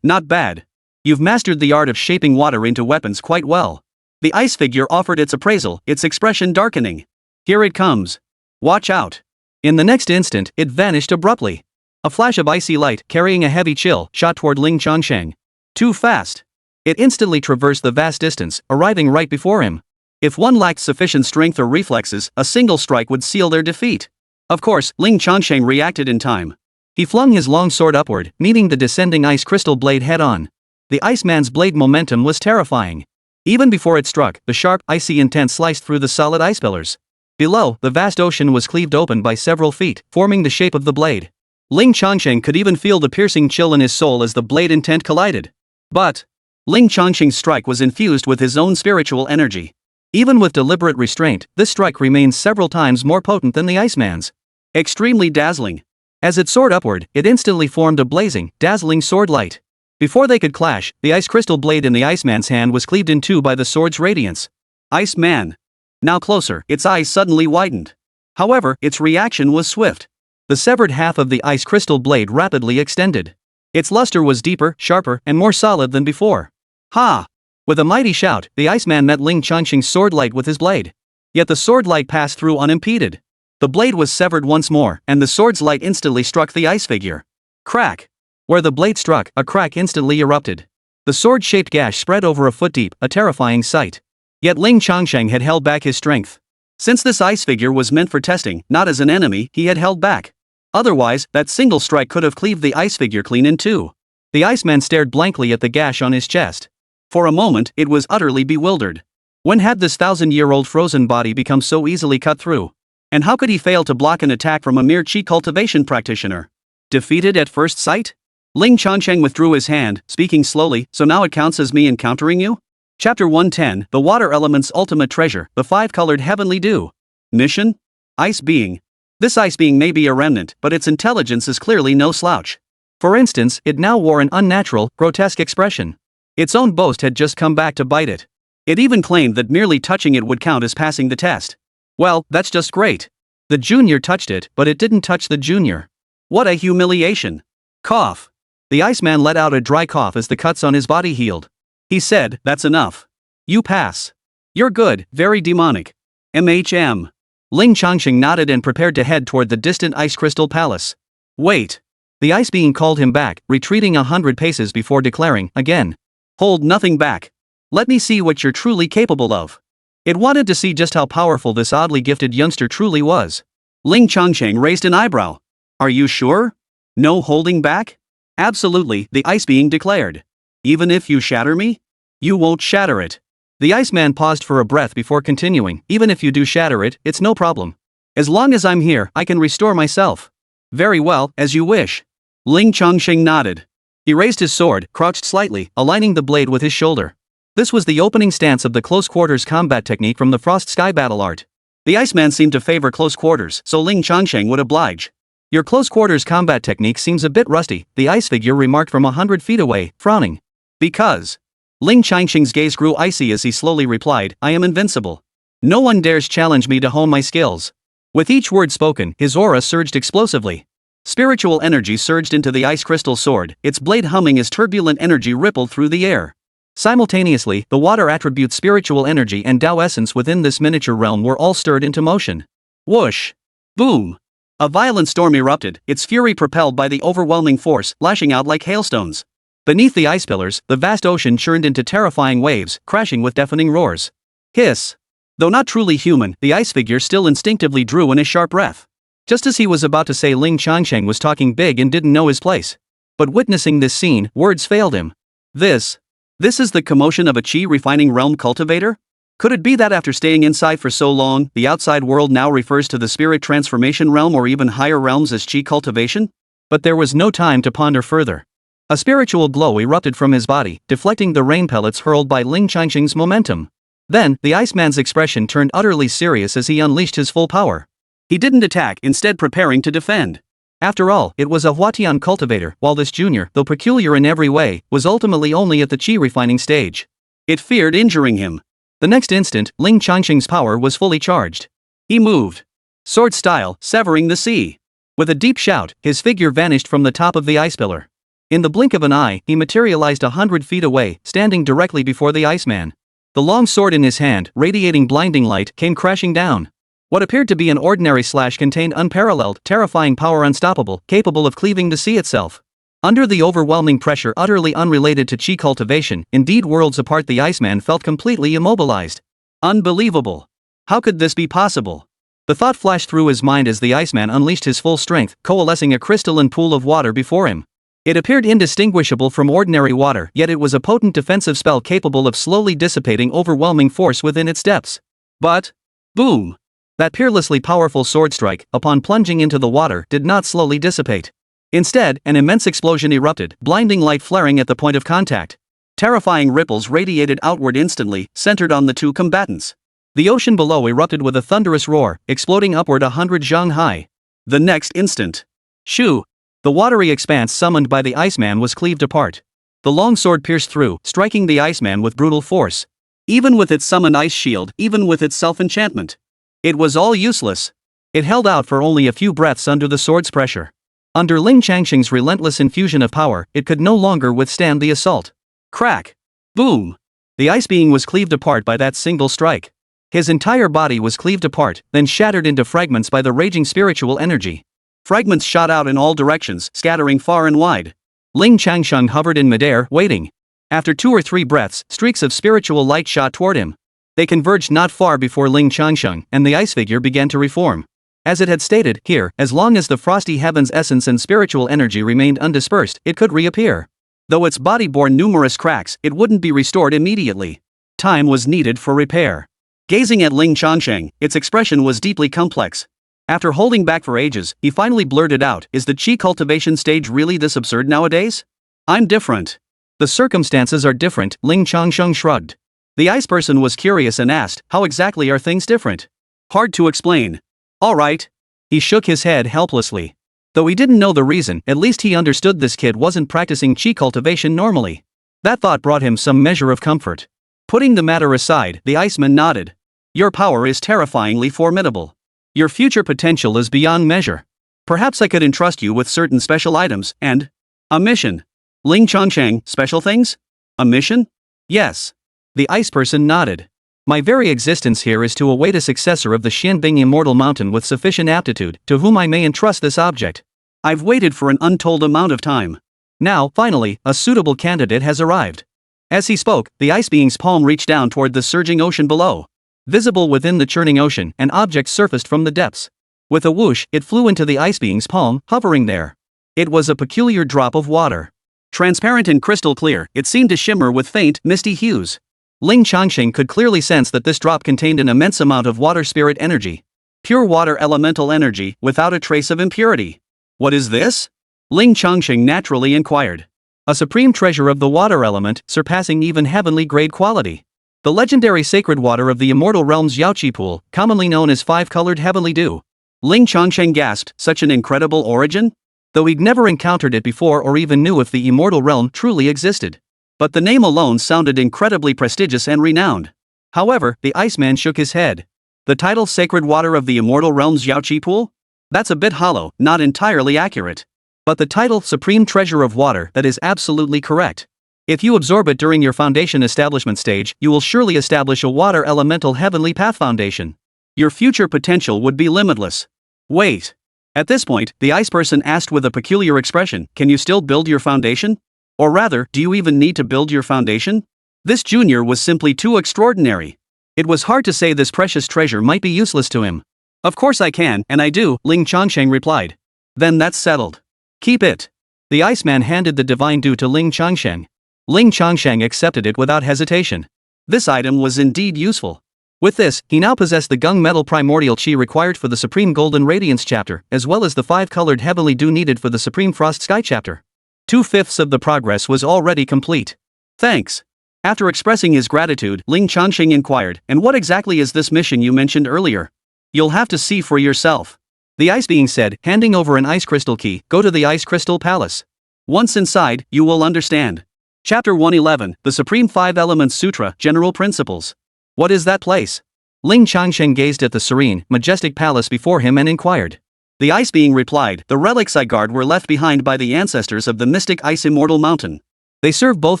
Not bad. You've mastered the art of shaping water into weapons quite well. The ice figure offered its appraisal, its expression darkening. Here it comes. Watch out. In the next instant, it vanished abruptly. A flash of icy light, carrying a heavy chill, shot toward Ling Changsheng. Too fast. It instantly traversed the vast distance, arriving right before him. If one lacked sufficient strength or reflexes, a single strike would seal their defeat. Of course, Ling Changsheng reacted in time. He flung his long sword upward, meeting the descending ice crystal blade head-on. The Iceman's blade momentum was terrifying. Even before it struck, the sharp, icy intent sliced through the solid ice pillars. Below, the vast ocean was cleaved open by several feet, forming the shape of the blade. Ling Changsheng could even feel the piercing chill in his soul as the blade intent collided. But Ling Changsheng's strike was infused with his own spiritual energy. Even with deliberate restraint, this strike remained several times more potent than the Iceman's. Extremely dazzling. As it soared upward, it instantly formed a blazing, dazzling sword light. Before they could clash, the ice crystal blade in the Iceman's hand was cleaved in two by the sword's radiance. Iceman. Now closer, its eyes suddenly widened. However, its reaction was swift. The severed half of the ice crystal blade rapidly extended. Its luster was deeper, sharper, and more solid than before. Ha! With a mighty shout, the Iceman met Ling Changsheng's sword light with his blade. Yet the sword light passed through unimpeded. The blade was severed once more, and the sword's light instantly struck the ice figure. Crack! Where the blade struck, a crack instantly erupted. The sword-shaped gash spread over a foot deep, a terrifying sight. Yet Ling Changsheng had held back his strength. Since this ice figure was meant for testing, not as an enemy, he had held back. Otherwise, that single strike could have cleaved the ice figure clean in two. The Iceman stared blankly at the gash on his chest. For a moment, it was utterly bewildered. When had this 1,000-year-old frozen body become so easily cut through? And how could he fail to block an attack from a mere chi cultivation practitioner? Defeated at first sight? Ling Changsheng withdrew his hand, speaking slowly, "So now it counts as me encountering you?" Chapter 110, The Water Element's Ultimate Treasure, the Five-Colored Heavenly Dew. Mission? Ice Being. This ice being may be a remnant, but its intelligence is clearly no slouch. For instance, it now wore an unnatural, grotesque expression. Its own boast had just come back to bite it. It even claimed that merely touching it would count as passing the test. Well, that's just great. The junior touched it, but it didn't touch the junior. What a humiliation. Cough. The Iceman let out a dry cough as the cuts on his body healed. He said, "That's enough. You pass. You're good, very demonic. MHM. Ling Changsheng nodded and prepared to head toward the distant ice crystal palace. Wait. The ice being called him back, retreating 100 paces before declaring, again. Hold nothing back. Let me see what you're truly capable of. It wanted to see just how powerful this oddly gifted youngster truly was. Ling Changsheng raised an eyebrow. Are you sure? No holding back? Absolutely, the ice being declared. Even if you shatter me? You won't shatter it. The Iceman paused for a breath before continuing. Even if you do shatter it, it's no problem. As long as I'm here, I can restore myself. Very well, as you wish. Ling Changsheng nodded. He raised his sword, crouched slightly, aligning the blade with his shoulder. This was the opening stance of the close quarters combat technique from the Frost Sky battle art. The Iceman seemed to favor close quarters, so Ling Changsheng would oblige. Your close quarters combat technique seems a bit rusty, the ice figure remarked from 100 feet away, frowning. Because. Ling Changsheng's gaze grew icy as he slowly replied, I am invincible. No one dares challenge me to hone my skills. With each word spoken, his aura surged explosively. Spiritual energy surged into the ice crystal sword, its blade humming as turbulent energy rippled through the air. Simultaneously, the water attribute spiritual energy and Tao essence within this miniature realm were all stirred into motion. Whoosh! Boom! A violent storm erupted, its fury propelled by the overwhelming force, lashing out like hailstones. Beneath the ice pillars, the vast ocean churned into terrifying waves, crashing with deafening roars. Hiss! Though not truly human, the ice figure still instinctively drew in a sharp breath. Just as he was about to say Ling Changsheng was talking big and didn't know his place. But witnessing this scene, words failed him. This is the commotion of a chi refining realm cultivator? Could it be that after staying inside for so long, the outside world now refers to the spirit transformation realm or even higher realms as chi cultivation? But there was no time to ponder further. A spiritual glow erupted from his body, deflecting the rain pellets hurled by Ling Changsheng's momentum. Then, the Iceman's expression turned utterly serious as he unleashed his full power. He didn't attack, instead preparing to defend. After all, it was a Huatian cultivator, while this junior, though peculiar in every way, was ultimately only at the chi refining stage. It feared injuring him. The next instant, Ling Changsheng's power was fully charged. He moved. Sword style, severing the sea. With a deep shout, his figure vanished from the top of the ice pillar. In the blink of an eye, he materialized 100 feet away, standing directly before the Iceman. The long sword in his hand, radiating blinding light, came crashing down. What appeared to be an ordinary slash contained unparalleled, terrifying power, unstoppable, capable of cleaving the sea itself. Under the overwhelming pressure utterly unrelated to chi cultivation, indeed worlds apart, the Iceman felt completely immobilized. Unbelievable. How could this be possible? The thought flashed through his mind as the Iceman unleashed his full strength, coalescing a crystalline pool of water before him. It appeared indistinguishable from ordinary water, yet it was a potent defensive spell capable of slowly dissipating overwhelming force within its depths. But, boom! That peerlessly powerful sword strike, upon plunging into the water, did not slowly dissipate. Instead, an immense explosion erupted, blinding light flaring at the point of contact. Terrifying ripples radiated outward instantly, centered on the two combatants. The ocean below erupted with a thunderous roar, exploding upward 100 zhang high. The next instant. Shoo! The watery expanse summoned by the Iceman was cleaved apart. The long sword pierced through, striking the Iceman with brutal force. Even with its summoned ice shield, even with its self-enchantment. It was all useless. It held out for only a few breaths under the sword's pressure. Under Ling Changsheng's relentless infusion of power, it could no longer withstand the assault. Crack! Boom! The ice being was cleaved apart by that single strike. His entire body was cleaved apart, then shattered into fragments by the raging spiritual energy. Fragments shot out in all directions, scattering far and wide. Ling Changsheng hovered in midair, waiting. After 2 or 3 breaths, streaks of spiritual light shot toward him. They converged not far before Ling Changsheng, and the ice figure began to reform. As it had stated, here, as long as the frosty heaven's essence and spiritual energy remained undispersed, it could reappear. Though its body bore numerous cracks, it wouldn't be restored immediately. Time was needed for repair. Gazing at Ling Changsheng, its expression was deeply complex. After holding back for ages, he finally blurted out, "Is the chi cultivation stage really this absurd nowadays? I'm different." "The circumstances are different," Ling Changsheng shrugged. The ice person was curious and asked, "How exactly are things different?" "Hard to explain." "All right." He shook his head helplessly. Though he didn't know the reason, at least he understood this kid wasn't practicing chi cultivation normally. That thought brought him some measure of comfort. Putting the matter aside, the Iceman nodded. Your power is terrifyingly formidable. Your future potential is beyond measure. Perhaps I could entrust you with certain special items and a mission. Ling Changsheng, special things? A mission? Yes. The ice person nodded. My very existence here is to await a successor of the Xianbing Immortal Mountain with sufficient aptitude, to whom I may entrust this object. I've waited for an untold amount of time. Now, finally, a suitable candidate has arrived. As he spoke, the ice being's palm reached down toward the surging ocean below. Visible within the churning ocean, an object surfaced from the depths. With a whoosh, it flew into the ice being's palm, hovering there. It was a peculiar drop of water. Transparent and crystal clear, it seemed to shimmer with faint, misty hues. Ling Changsheng could clearly sense that this drop contained an immense amount of water spirit energy. Pure water elemental energy, without a trace of impurity. What is this? Ling Changsheng naturally inquired. A supreme treasure of the water element, surpassing even heavenly grade quality. The legendary sacred water of the immortal realm's Yaoqi pool, commonly known as five-colored heavenly dew. Ling Changsheng gasped, such an incredible origin? Though he'd never encountered it before or even knew if the immortal realm truly existed. But the name alone sounded incredibly prestigious and renowned. However, the Iceman shook his head. The title Sacred Water of the Immortal Realm's Yaoqi pool? That's a bit hollow, not entirely accurate. But the title Supreme Treasure of Water, that is absolutely correct. If you absorb it during your foundation establishment stage, you will surely establish a water elemental heavenly path foundation. Your future potential would be limitless. Wait. At this point, the ice person asked with a peculiar expression, can you still build your foundation? Or rather, do you even need to build your foundation? This junior was simply too extraordinary. It was hard to say this precious treasure might be useless to him. Of course I can, and I do, Ling Changsheng replied. Then that's settled. Keep it. The Iceman handed the divine dew to Ling Changsheng. Ling Changsheng accepted it without hesitation. This item was indeed useful. With this, he now possessed the gung metal primordial chi required for the Supreme Golden Radiance chapter, as well as the five-colored heavenly dew needed for the Supreme Frost Sky chapter. 2/5 of the progress was already complete. Thanks. After expressing his gratitude, Ling Changsheng inquired, and what exactly is this mission you mentioned earlier? You'll have to see for yourself. The ice being said, handing over an ice crystal key, go to the Ice Crystal Palace. Once inside, you will understand. Chapter 111, The Supreme Five Elements Sutra, General Principles. What is that place? Ling Changsheng gazed at the serene, majestic palace before him and inquired. The ice being replied, the relics I guard were left behind by the ancestors of the mystic Ice Immortal Mountain. They serve both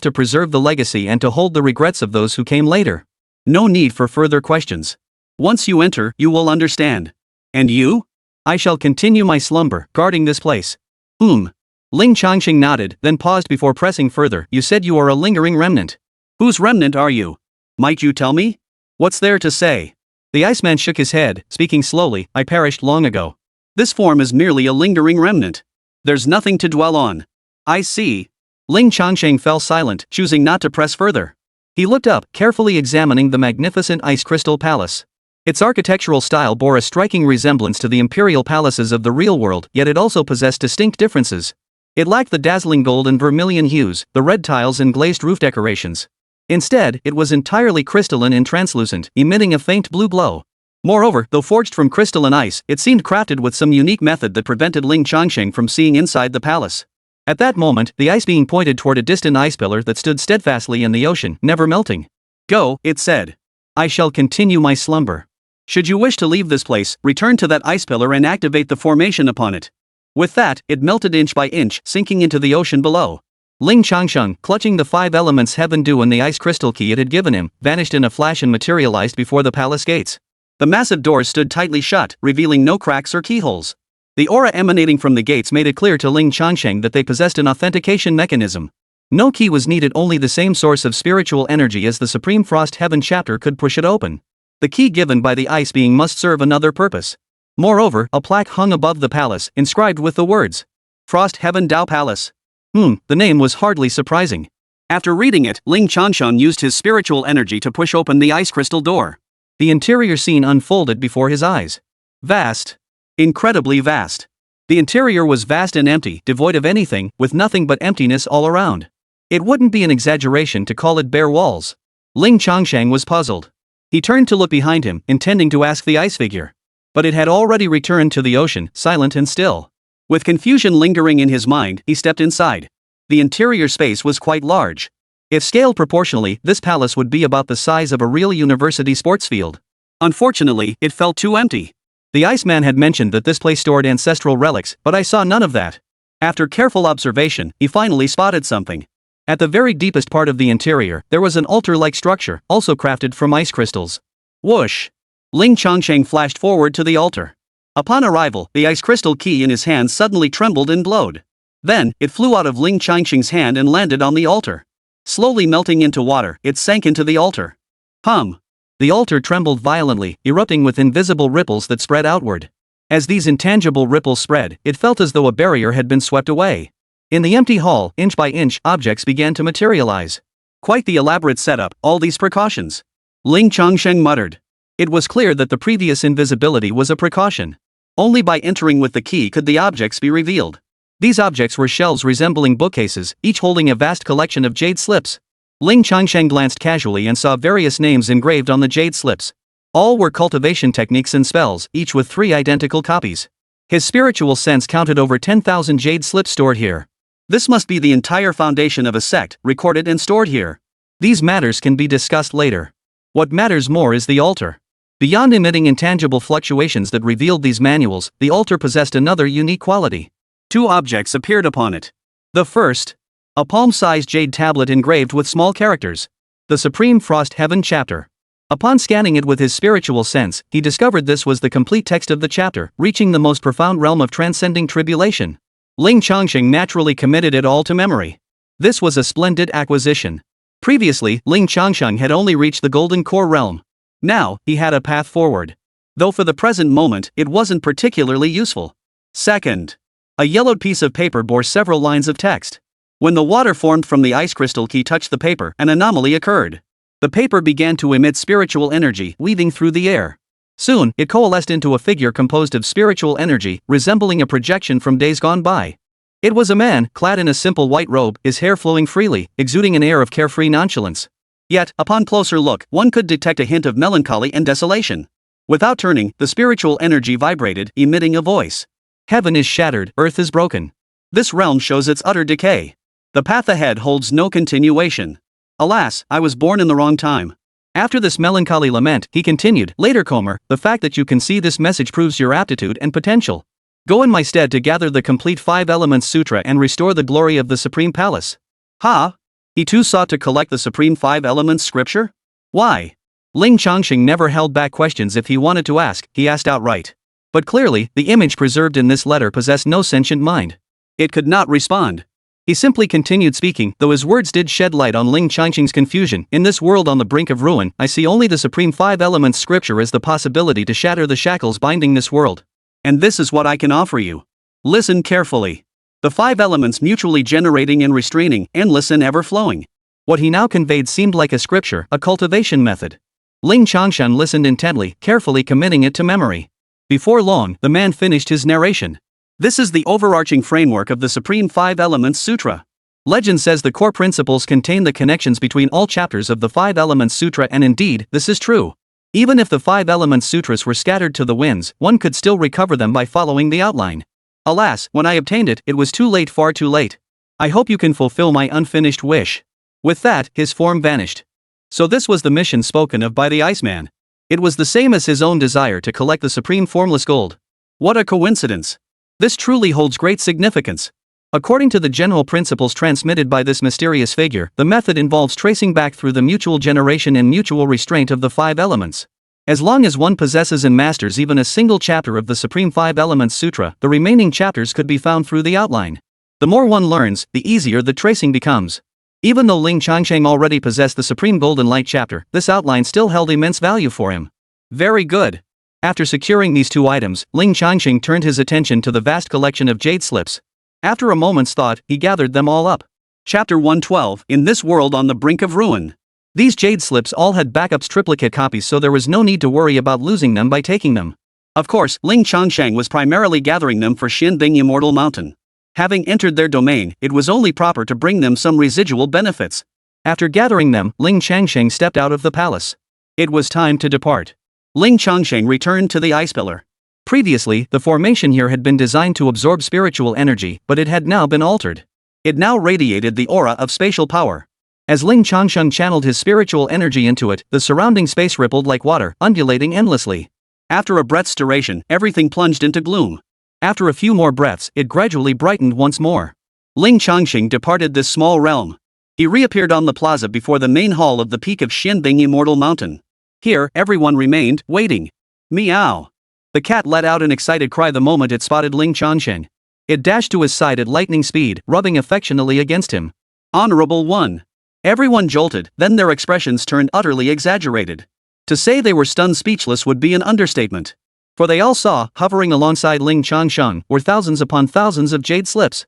to preserve the legacy and to hold the regrets of those who came later. No need for further questions. Once you enter, you will understand. And you? I shall continue my slumber, guarding this place. Ling Changsheng nodded, then paused before pressing further. You said you are a lingering remnant. Whose remnant are you? Might you tell me? What's there to say? The Iceman shook his head, speaking slowly, I perished long ago. This form is merely a lingering remnant. There's nothing to dwell on. I see. Ling Changsheng fell silent, choosing not to press further. He looked up, carefully examining the magnificent Ice Crystal Palace. Its architectural style bore a striking resemblance to the imperial palaces of the real world, yet it also possessed distinct differences. It lacked the dazzling gold and vermilion hues, the red tiles and glazed roof decorations. Instead, it was entirely crystalline and translucent, emitting a faint blue glow. Moreover, though forged from crystalline ice, it seemed crafted with some unique method that prevented Ling Changsheng from seeing inside the palace. At that moment, the ice being pointed toward a distant ice pillar that stood steadfastly in the ocean, never melting. Go, it said. I shall continue my slumber. Should you wish to leave this place, return to that ice pillar and activate the formation upon it. With that, it melted inch by inch, sinking into the ocean below. Ling Changsheng, clutching the five elements heaven dew and the ice crystal key it had given him, vanished in a flash and materialized before the palace gates. The massive doors stood tightly shut, revealing no cracks or keyholes. The aura emanating from the gates made it clear to Ling Changsheng that they possessed an authentication mechanism. No key was needed, only the same source of spiritual energy as the Supreme Frost Heaven chapter could push it open. The key given by the ice being must serve another purpose. Moreover, a plaque hung above the palace, inscribed with the words, Frost Heaven Dao Palace. The name was hardly surprising. After reading it, Ling Changsheng used his spiritual energy to push open the ice crystal door. The interior scene unfolded before his eyes. Vast. Incredibly vast. The interior was vast and empty, devoid of anything, with nothing but emptiness all around. It wouldn't be an exaggeration to call it bare walls. Ling Changsheng was puzzled. He turned to look behind him, intending to ask the ice figure. But it had already returned to the ocean, silent and still. With confusion lingering in his mind, he stepped inside. The interior space was quite large. If scaled proportionally, this palace would be about the size of a real university sports field. Unfortunately, it felt too empty. The Iceman had mentioned that this place stored ancestral relics, but I saw none of that. After careful observation, he finally spotted something. At the very deepest part of the interior, there was an altar-like structure, also crafted from ice crystals. Whoosh! Ling Changsheng flashed forward to the altar. Upon arrival, the ice crystal key in his hand suddenly trembled and glowed. Then, it flew out of Ling Changsheng's hand and landed on the altar. Slowly melting into water, it sank into the altar. The altar trembled violently, erupting with invisible ripples that spread outward. As these intangible ripples spread, it felt as though a barrier had been swept away. In the empty hall, inch by inch, objects began to materialize. Quite the elaborate setup, all these precautions. Ling Changsheng muttered. It was clear that the previous invisibility was a precaution. Only by entering with the key could the objects be revealed. These objects were shelves resembling bookcases, each holding a vast collection of jade slips. Ling Changsheng glanced casually and saw various names engraved on the jade slips. All were cultivation techniques and spells, each with 3 identical copies. His spiritual sense counted over 10,000 jade slips stored here. This must be the entire foundation of a sect, recorded and stored here. These matters can be discussed later. What matters more is the altar. Beyond emitting intangible fluctuations that revealed these manuals, the altar possessed another unique quality. 2 objects appeared upon it. The first, a palm-sized jade tablet engraved with small characters. The Supreme Frost Heaven chapter. Upon scanning it with his spiritual sense, he discovered this was the complete text of the chapter, reaching the most profound realm of transcending tribulation. Ling Changsheng naturally committed it all to memory. This was a splendid acquisition. Previously, Ling Changsheng had only reached the golden core realm. Now, he had a path forward. Though for the present moment, it wasn't particularly useful. Second, a yellowed piece of paper bore several lines of text. When the water formed from the ice crystal key touched the paper, an anomaly occurred. The paper began to emit spiritual energy, weaving through the air. Soon, it coalesced into a figure composed of spiritual energy, resembling a projection from days gone by. It was a man, clad in a simple white robe, his hair flowing freely, exuding an air of carefree nonchalance. Yet, upon closer look, one could detect a hint of melancholy and desolation. Without turning, the spiritual energy vibrated, emitting a voice. Heaven is shattered, earth is broken. This realm shows its utter decay. The path ahead holds no continuation. Alas, I was born in the wrong time. After this melancholy lament, he continued, later Comer, the fact that you can see this message proves your aptitude and potential. Go in my stead to gather the complete 5 Elements Sutra and restore the glory of the Supreme Palace. He too sought to collect the Supreme 5 Elements scripture? Why? Ling Changsheng never held back questions if he wanted to ask, he asked outright. But clearly, the image preserved in this letter possessed no sentient mind. It could not respond. He simply continued speaking, though his words did shed light on Ling Changsheng's confusion. In this world on the brink of ruin, I see only the Supreme 5 Elements scripture as the possibility to shatter the shackles binding this world. And this is what I can offer you. Listen carefully. The 5 elements mutually generating and restraining, endless and ever-flowing. What he now conveyed seemed like a scripture, a cultivation method. Ling Changsheng listened intently, carefully committing it to memory. Before long, the man finished his narration. This is the overarching framework of the Supreme 5 Elements Sutra. Legend says the core principles contain the connections between all chapters of the 5 Elements Sutra, and indeed, this is true. Even if the 5 Elements Sutras were scattered to the winds, one could still recover them by following the outline. Alas, when I obtained it, it was too late, far too late. I hope you can fulfill my unfinished wish. With that, his form vanished. So this was the mission spoken of by the Iceman. It was the same as his own desire to collect the supreme formless gold. What a coincidence. This truly holds great significance. According to the general principles transmitted by this mysterious figure, the method involves tracing back through the mutual generation and mutual restraint of the 5 elements. As long as one possesses and masters even a single chapter of the Supreme 5 Elements Sutra, the remaining chapters could be found through the outline. The more one learns, the easier the tracing becomes. Even though Ling Changsheng already possessed the Supreme Golden Light chapter, this outline still held immense value for him. Very good. After securing these 2 items, Ling Changsheng turned his attention to the vast collection of jade slips. After a moment's thought, he gathered them all up. Chapter 112, In This World on the Brink of Ruin. These jade slips all had backups, triplicate copies, so there was no need to worry about losing them by taking them. Of course, Ling Changsheng was primarily gathering them for Xinbing Immortal Mountain. Having entered their domain, it was only proper to bring them some residual benefits. After gathering them, Ling Changsheng stepped out of the palace. It was time to depart. Ling Changsheng returned to the ice pillar. Previously, the formation here had been designed to absorb spiritual energy, but it had now been altered. It now radiated the aura of spatial power. As Ling Changsheng channeled his spiritual energy into it, the surrounding space rippled like water, undulating endlessly. After a breath's duration, everything plunged into gloom. After a few more breaths, it gradually brightened once more. Ling Changsheng departed this small realm. He reappeared on the plaza before the main hall of the peak of Xinyue Immortal Mountain. Here, everyone remained, waiting. Meow. The cat let out an excited cry the moment it spotted Ling Changsheng. It dashed to his side at lightning speed, rubbing affectionately against him. Honorable One. Everyone jolted, then their expressions turned utterly exaggerated. To say they were stunned speechless would be an understatement. For they all saw, hovering alongside Ling Changsheng, were thousands upon thousands of jade slips.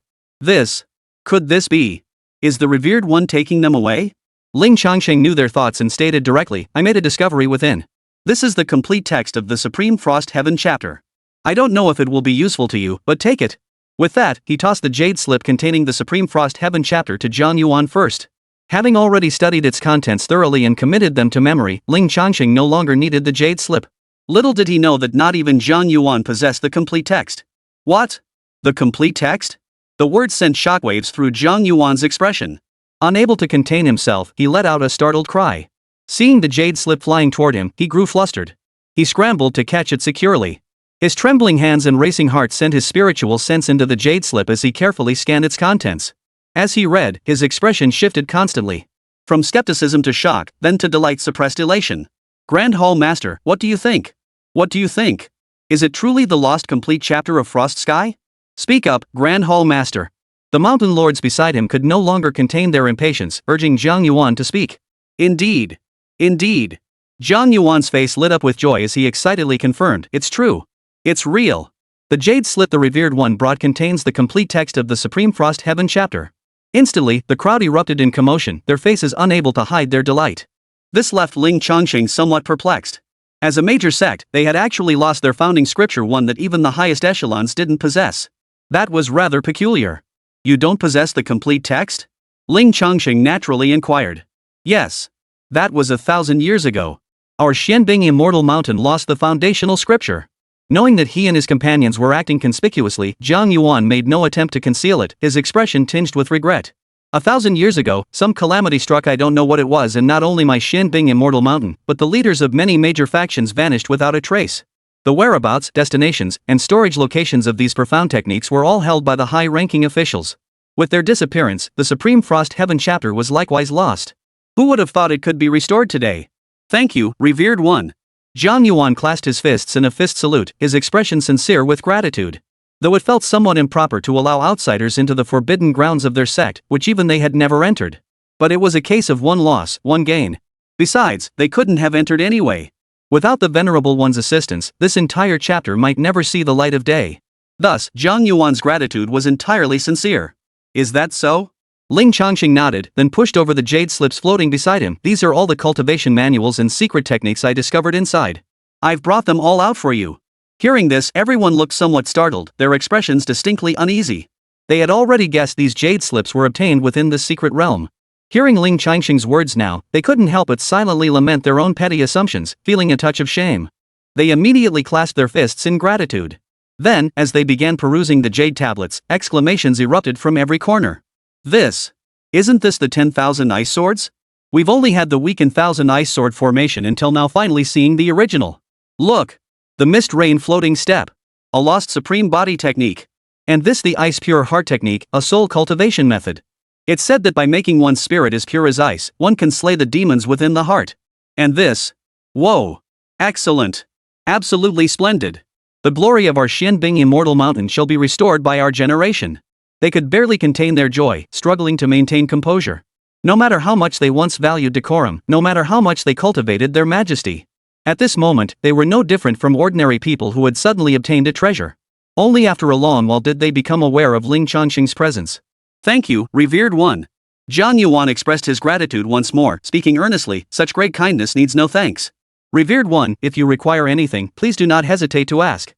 Could this be? Is the revered one taking them away? Ling Changsheng knew their thoughts and stated directly, I made a discovery within. This is the complete text of the Supreme Frost Heaven chapter. I don't know if it will be useful to you, but take it. With that, he tossed the jade slip containing the Supreme Frost Heaven chapter to Xinyue first. Having already studied its contents thoroughly and committed them to memory, Ling Changsheng no longer needed the jade slip. Little did he know that not even Xinyue possessed the complete text. What? The complete text? The words sent shockwaves through Xinyue's expression. Unable to contain himself, he let out a startled cry. Seeing the jade slip flying toward him, he grew flustered. He scrambled to catch it securely. His trembling hands and racing heart sent his spiritual sense into the jade slip as he carefully scanned its contents. As he read, his expression shifted constantly. From skepticism to shock, then to delight-suppressed elation. Grand Hall Master, what do you think? What do you think? Is it truly the lost complete chapter of Frost Sky? Speak up, Grand Hall Master. The mountain lords beside him could no longer contain their impatience, urging Xinyue to speak. Indeed. Indeed. Xinyue's face lit up with joy as he excitedly confirmed, it's true. It's real. The jade slip the revered one brought contains the complete text of the Supreme Frost Heaven chapter. Instantly, the crowd erupted in commotion, their faces unable to hide their delight. This left Ling Changsheng somewhat perplexed. As a major sect, they had actually lost their founding scripture, one that even the highest echelons didn't possess. That was rather peculiar. You don't possess the complete text? Ling Changsheng naturally inquired. Yes. That was 1,000 years ago. Our Xinyue Immortal Mountain lost the foundational scripture. Knowing that he and his companions were acting conspicuously, Xinyue made no attempt to conceal it, his expression tinged with regret. 1,000 years ago, some calamity struck. I don't know what it was, and not only my Xinyue Immortal Mountain, but the leaders of many major factions vanished without a trace. The whereabouts, destinations, and storage locations of these profound techniques were all held by the high-ranking officials. With their disappearance, the Supreme Frost Heaven chapter was likewise lost. Who would have thought it could be restored today? Thank you, revered one. Xinyue clasped his fists in a fist salute, his expression sincere with gratitude. Though it felt somewhat improper to allow outsiders into the forbidden grounds of their sect, which even they had never entered. But it was a case of one loss, one gain. Besides, they couldn't have entered anyway. Without the Venerable One's assistance, this entire chapter might never see the light of day. Thus, Xinyue's gratitude was entirely sincere. Is that so? Ling Changsheng nodded, then pushed over the jade slips floating beside him. These are all the cultivation manuals and secret techniques I discovered inside. I've brought them all out for you. Hearing this, everyone looked somewhat startled, their expressions distinctly uneasy. They had already guessed these jade slips were obtained within this secret realm. Hearing Ling Changsheng's words now, they couldn't help but silently lament their own petty assumptions, feeling a touch of shame. They immediately clasped their fists in gratitude. Then, as they began perusing the jade tablets, exclamations erupted from every corner. Isn't this the 10,000 ice swords? We've only had the weakened 1,000 ice sword formation until now, finally seeing the original. Look! The mist rain floating step. A lost supreme body technique. And this the ice pure heart technique, a soul cultivation method. It's said that by making one's spirit as pure as ice, one can slay the demons within the heart. And this? Whoa! Excellent! Absolutely splendid! The glory of our Xinyue Immortal Mountain shall be restored by our generation. They could barely contain their joy, struggling to maintain composure. No matter how much they once valued decorum, no matter how much they cultivated their majesty. At this moment, they were no different from ordinary people who had suddenly obtained a treasure. Only after a long while did they become aware of Ling Changsheng's presence. Thank you, revered one. Xinyue expressed his gratitude once more, speaking earnestly, such great kindness needs no thanks. Revered one, if you require anything, please do not hesitate to ask.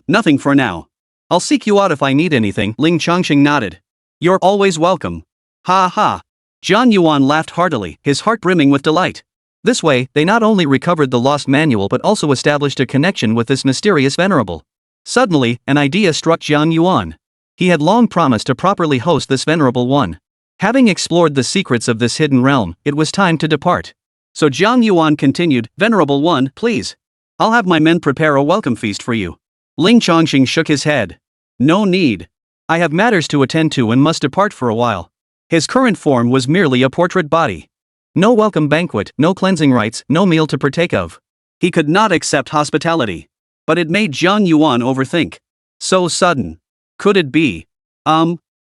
Nothing for now. I'll seek you out if I need anything, Ling Changsheng nodded. You're always welcome. Ha ha. Xinyue laughed heartily, his heart brimming with delight. This way, they not only recovered the lost manual but also established a connection with this mysterious venerable. Suddenly, an idea struck Xinyue. He had long promised to properly host this venerable one. Having explored the secrets of this hidden realm, it was time to depart. So Jiang Yuan continued, Venerable One, please. I'll have my men prepare a welcome feast for you. Ling Changsheng shook his head. No need. I have matters to attend to and must depart for a while. His current form was merely a portrait body. No welcome banquet, no cleansing rites, no meal to partake of. He could not accept hospitality. But it made Jiang Yuan overthink. So sudden. Could it be?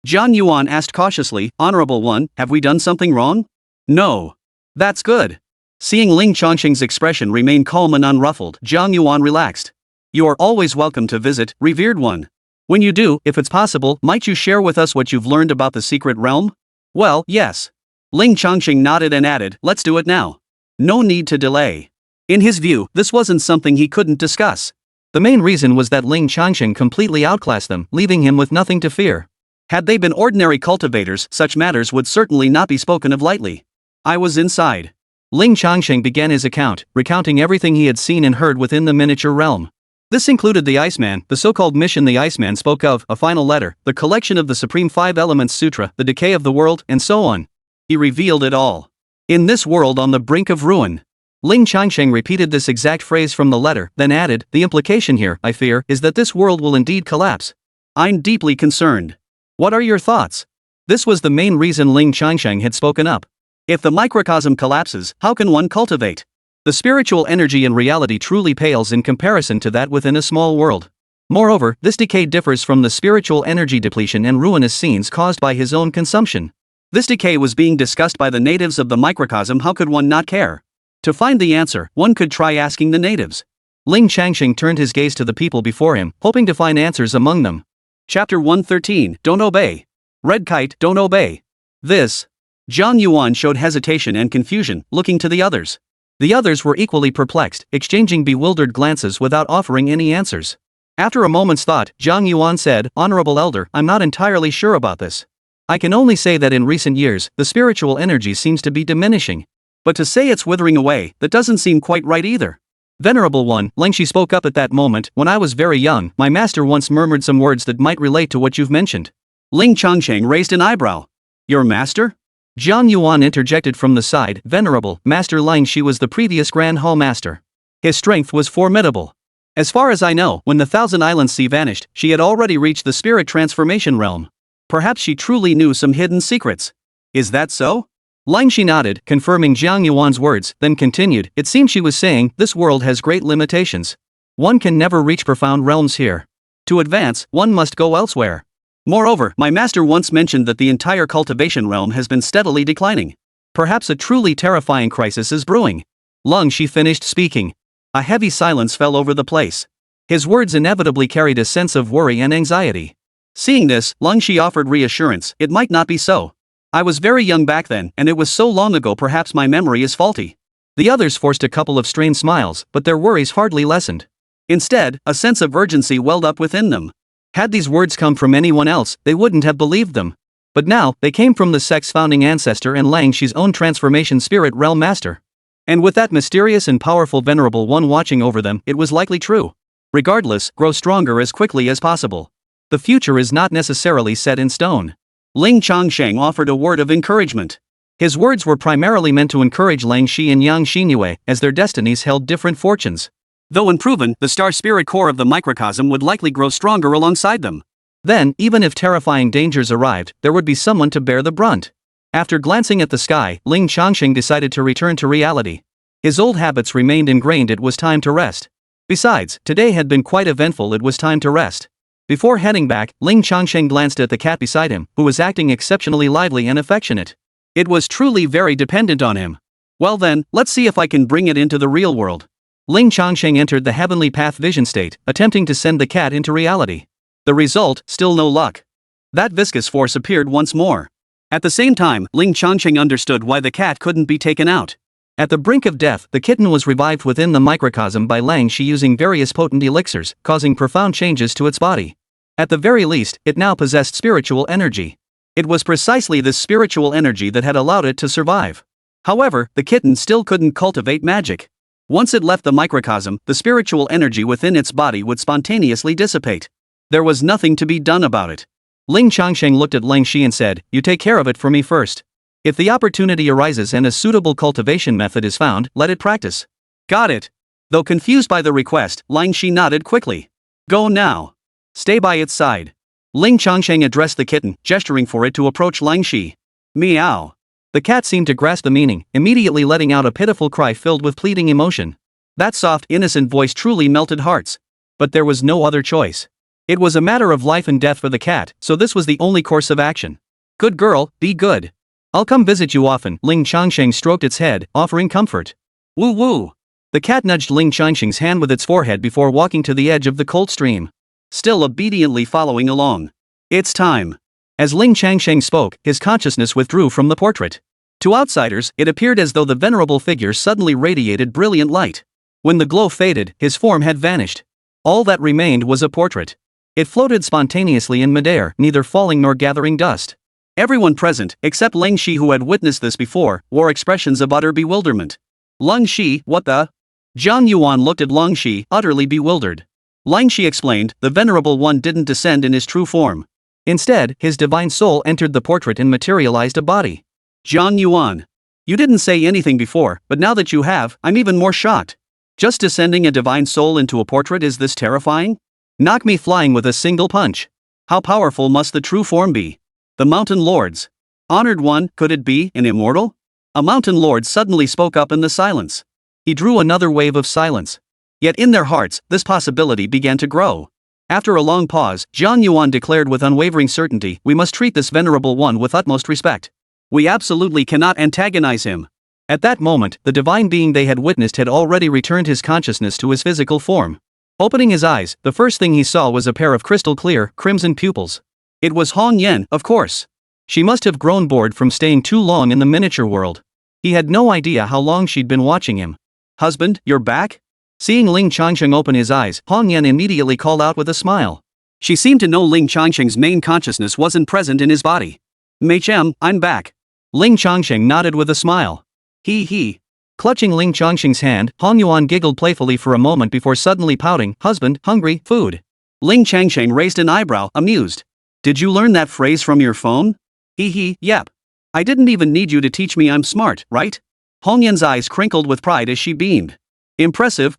Jiang Yuan asked cautiously, Honorable One, have we done something wrong? No. That's good. Seeing Ling Changsheng's expression remain calm and unruffled, Jiang Yuan relaxed. You are always welcome to visit, revered one. When you do, if it's possible, might you share with us what you've learned about the secret realm? Well, yes. Ling Changsheng nodded and added, let's do it now. No need to delay. In his view, this wasn't something he couldn't discuss. The main reason was that Ling Changsheng completely outclassed them, leaving him with nothing to fear. Had they been ordinary cultivators, such matters would certainly not be spoken of lightly. I was inside. Ling Changsheng began his account, recounting everything he had seen and heard within the miniature realm. This included the Iceman, the so-called mission the Iceman spoke of, a final letter, the collection of the Supreme Five Elements Sutra, the decay of the world, and so on. He revealed it all. In this world on the brink of ruin. Ling Changsheng repeated this exact phrase from the letter, then added, the implication here, I fear, is that this world will indeed collapse. I'm deeply concerned. What are your thoughts? This was the main reason Ling Changsheng had spoken up. If the microcosm collapses, how can one cultivate? The spiritual energy in reality truly pales in comparison to that within a small world. Moreover, this decay differs from the spiritual energy depletion and ruinous scenes caused by his own consumption. This decay was being discussed by the natives of the microcosm. How could one not care? To find the answer, one could try asking the natives. Ling Changsheng turned his gaze to the people before him, hoping to find answers among them. Chapter 113, Don't Obey. Red Kite, Don't Obey. This. Jiang Yuan showed hesitation and confusion, looking to the others. The others were equally perplexed, exchanging bewildered glances without offering any answers. After a moment's thought, Jiang Yuan said, Honorable Elder, I'm not entirely sure about this. I can only say that in recent years, the spiritual energy seems to be diminishing. But to say it's withering away, that doesn't seem quite right either. Venerable One, Ling Shi spoke up at that moment, when I was very young, my master once murmured some words that might relate to what you've mentioned. Ling Changsheng raised an eyebrow. Your master? Jiang Yuan interjected from the side, Venerable, Master Ling Shi was the previous Grand Hall Master. His strength was formidable. As far as I know, when the Thousand Islands Sea vanished, she had already reached the spirit transformation realm. Perhaps she truly knew some hidden secrets. Is that so? Ling Shi nodded, confirming Jiang Yuan's words, then continued, it seems she was saying, this world has great limitations. One can never reach profound realms here. To advance, one must go elsewhere. Moreover, my master once mentioned that the entire cultivation realm has been steadily declining. Perhaps a truly terrifying crisis is brewing. Ling Shi finished speaking. A heavy silence fell over the place. His words inevitably carried a sense of worry and anxiety. Seeing this, Ling Shi offered reassurance, it might not be so. I was very young back then, and it was so long ago perhaps my memory is faulty. The others forced a couple of strained smiles, but their worries hardly lessened. Instead, a sense of urgency welled up within them. Had these words come from anyone else, they wouldn't have believed them. But now, they came from the sect's founding ancestor and Ling Shi's own transformation spirit realm master. And with that mysterious and powerful Venerable One watching over them, it was likely true. Regardless, grow stronger as quickly as possible. The future is not necessarily set in stone. Ling Changsheng offered a word of encouragement. His words were primarily meant to encourage Ling Shi and young Xinyue, as their destinies held different fortunes. Though unproven, the star spirit core of the microcosm would likely grow stronger alongside them. Then, even if terrifying dangers arrived, there would be someone to bear the brunt. After glancing at the sky, Ling Changsheng decided to return to reality. His old habits remained ingrained, it was time to rest. Besides, today had been quite eventful, it was time to rest. Before heading back, Ling Changsheng glanced at the cat beside him, who was acting exceptionally lively and affectionate. It was truly very dependent on him. Well then, let's see if I can bring it into the real world. Ling Changsheng entered the heavenly path vision state, attempting to send the cat into reality. The result, still no luck. That viscous force appeared once more. At the same time, Ling Changsheng understood why the cat couldn't be taken out. At the brink of death, the kitten was revived within the microcosm by Ling Shi using various potent elixirs, causing profound changes to its body. At the very least, it now possessed spiritual energy. It was precisely this spiritual energy that had allowed it to survive. However, the kitten still couldn't cultivate magic. Once it left the microcosm, the spiritual energy within its body would spontaneously dissipate. There was nothing to be done about it. Ling Changsheng looked at Ling Shi and said, "You take care of it for me first. If the opportunity arises and a suitable cultivation method is found, let it practice." "Got it." Though confused by the request, Ling Shi nodded quickly. "Go now. Stay by its side." Ling Changsheng addressed the kitten, gesturing for it to approach Ling Shi. "Meow." The cat seemed to grasp the meaning, immediately letting out a pitiful cry filled with pleading emotion. That soft, innocent voice truly melted hearts. But there was no other choice. It was a matter of life and death for the cat, so this was the only course of action. "Good girl, be good. I'll come visit you often." Ling Changsheng stroked its head, offering comfort. "Woo woo." The cat nudged Ling Changsheng's hand with its forehead before walking to the edge of the cold stream. Still obediently following along. "It's time." As Ling Changsheng spoke, his consciousness withdrew from the portrait. To outsiders, it appeared as though the venerable figure suddenly radiated brilliant light. When the glow faded, his form had vanished. All that remained was a portrait. It floated spontaneously in midair, neither falling nor gathering dust. Everyone present, except Ling Shi who had witnessed this before, wore expressions of utter bewilderment. "Ling Shi, what the?" Jiang Yuan looked at Ling Shi, utterly bewildered. Ling Shi explained, the venerable one didn't descend in his true form. Instead, his divine soul entered the portrait and materialized a body. "Jiang Yuan. You didn't say anything before, but now that you have, I'm even more shocked. Just descending a divine soul into a portrait, is this terrifying? Knock me flying with a single punch. How powerful must the true form be? The mountain lords. Honored one, could it be an immortal?" A mountain lord suddenly spoke up in the silence. He drew another wave of silence. Yet in their hearts, this possibility began to grow. After a long pause, Jiang Yuan declared with unwavering certainty, "We must treat this venerable one with utmost respect. We absolutely cannot antagonize him." At that moment, the divine being they had witnessed had already returned his consciousness to his physical form. Opening his eyes, the first thing he saw was a pair of crystal-clear, crimson pupils. It was Hong Yan, of course. She must have grown bored from staying too long in the miniature world. He had no idea how long she'd been watching him. "Husband, you're back?" Seeing Ling Changsheng open his eyes, Hong Yan immediately called out with a smile. She seemed to know Ling Changsheng's main consciousness wasn't present in his body. "Machem, I'm back." Ling Changsheng nodded with a smile. He. Clutching Ling Changsheng's hand, Hong Yuan giggled playfully for a moment before suddenly pouting, "Husband, hungry, food." Ling Changsheng raised an eyebrow, amused. "Did you learn that phrase from your phone?" Yep. I didn't even need you to teach me, I'm smart, right?" Hong Yan's eyes crinkled with pride as she beamed. Impressive.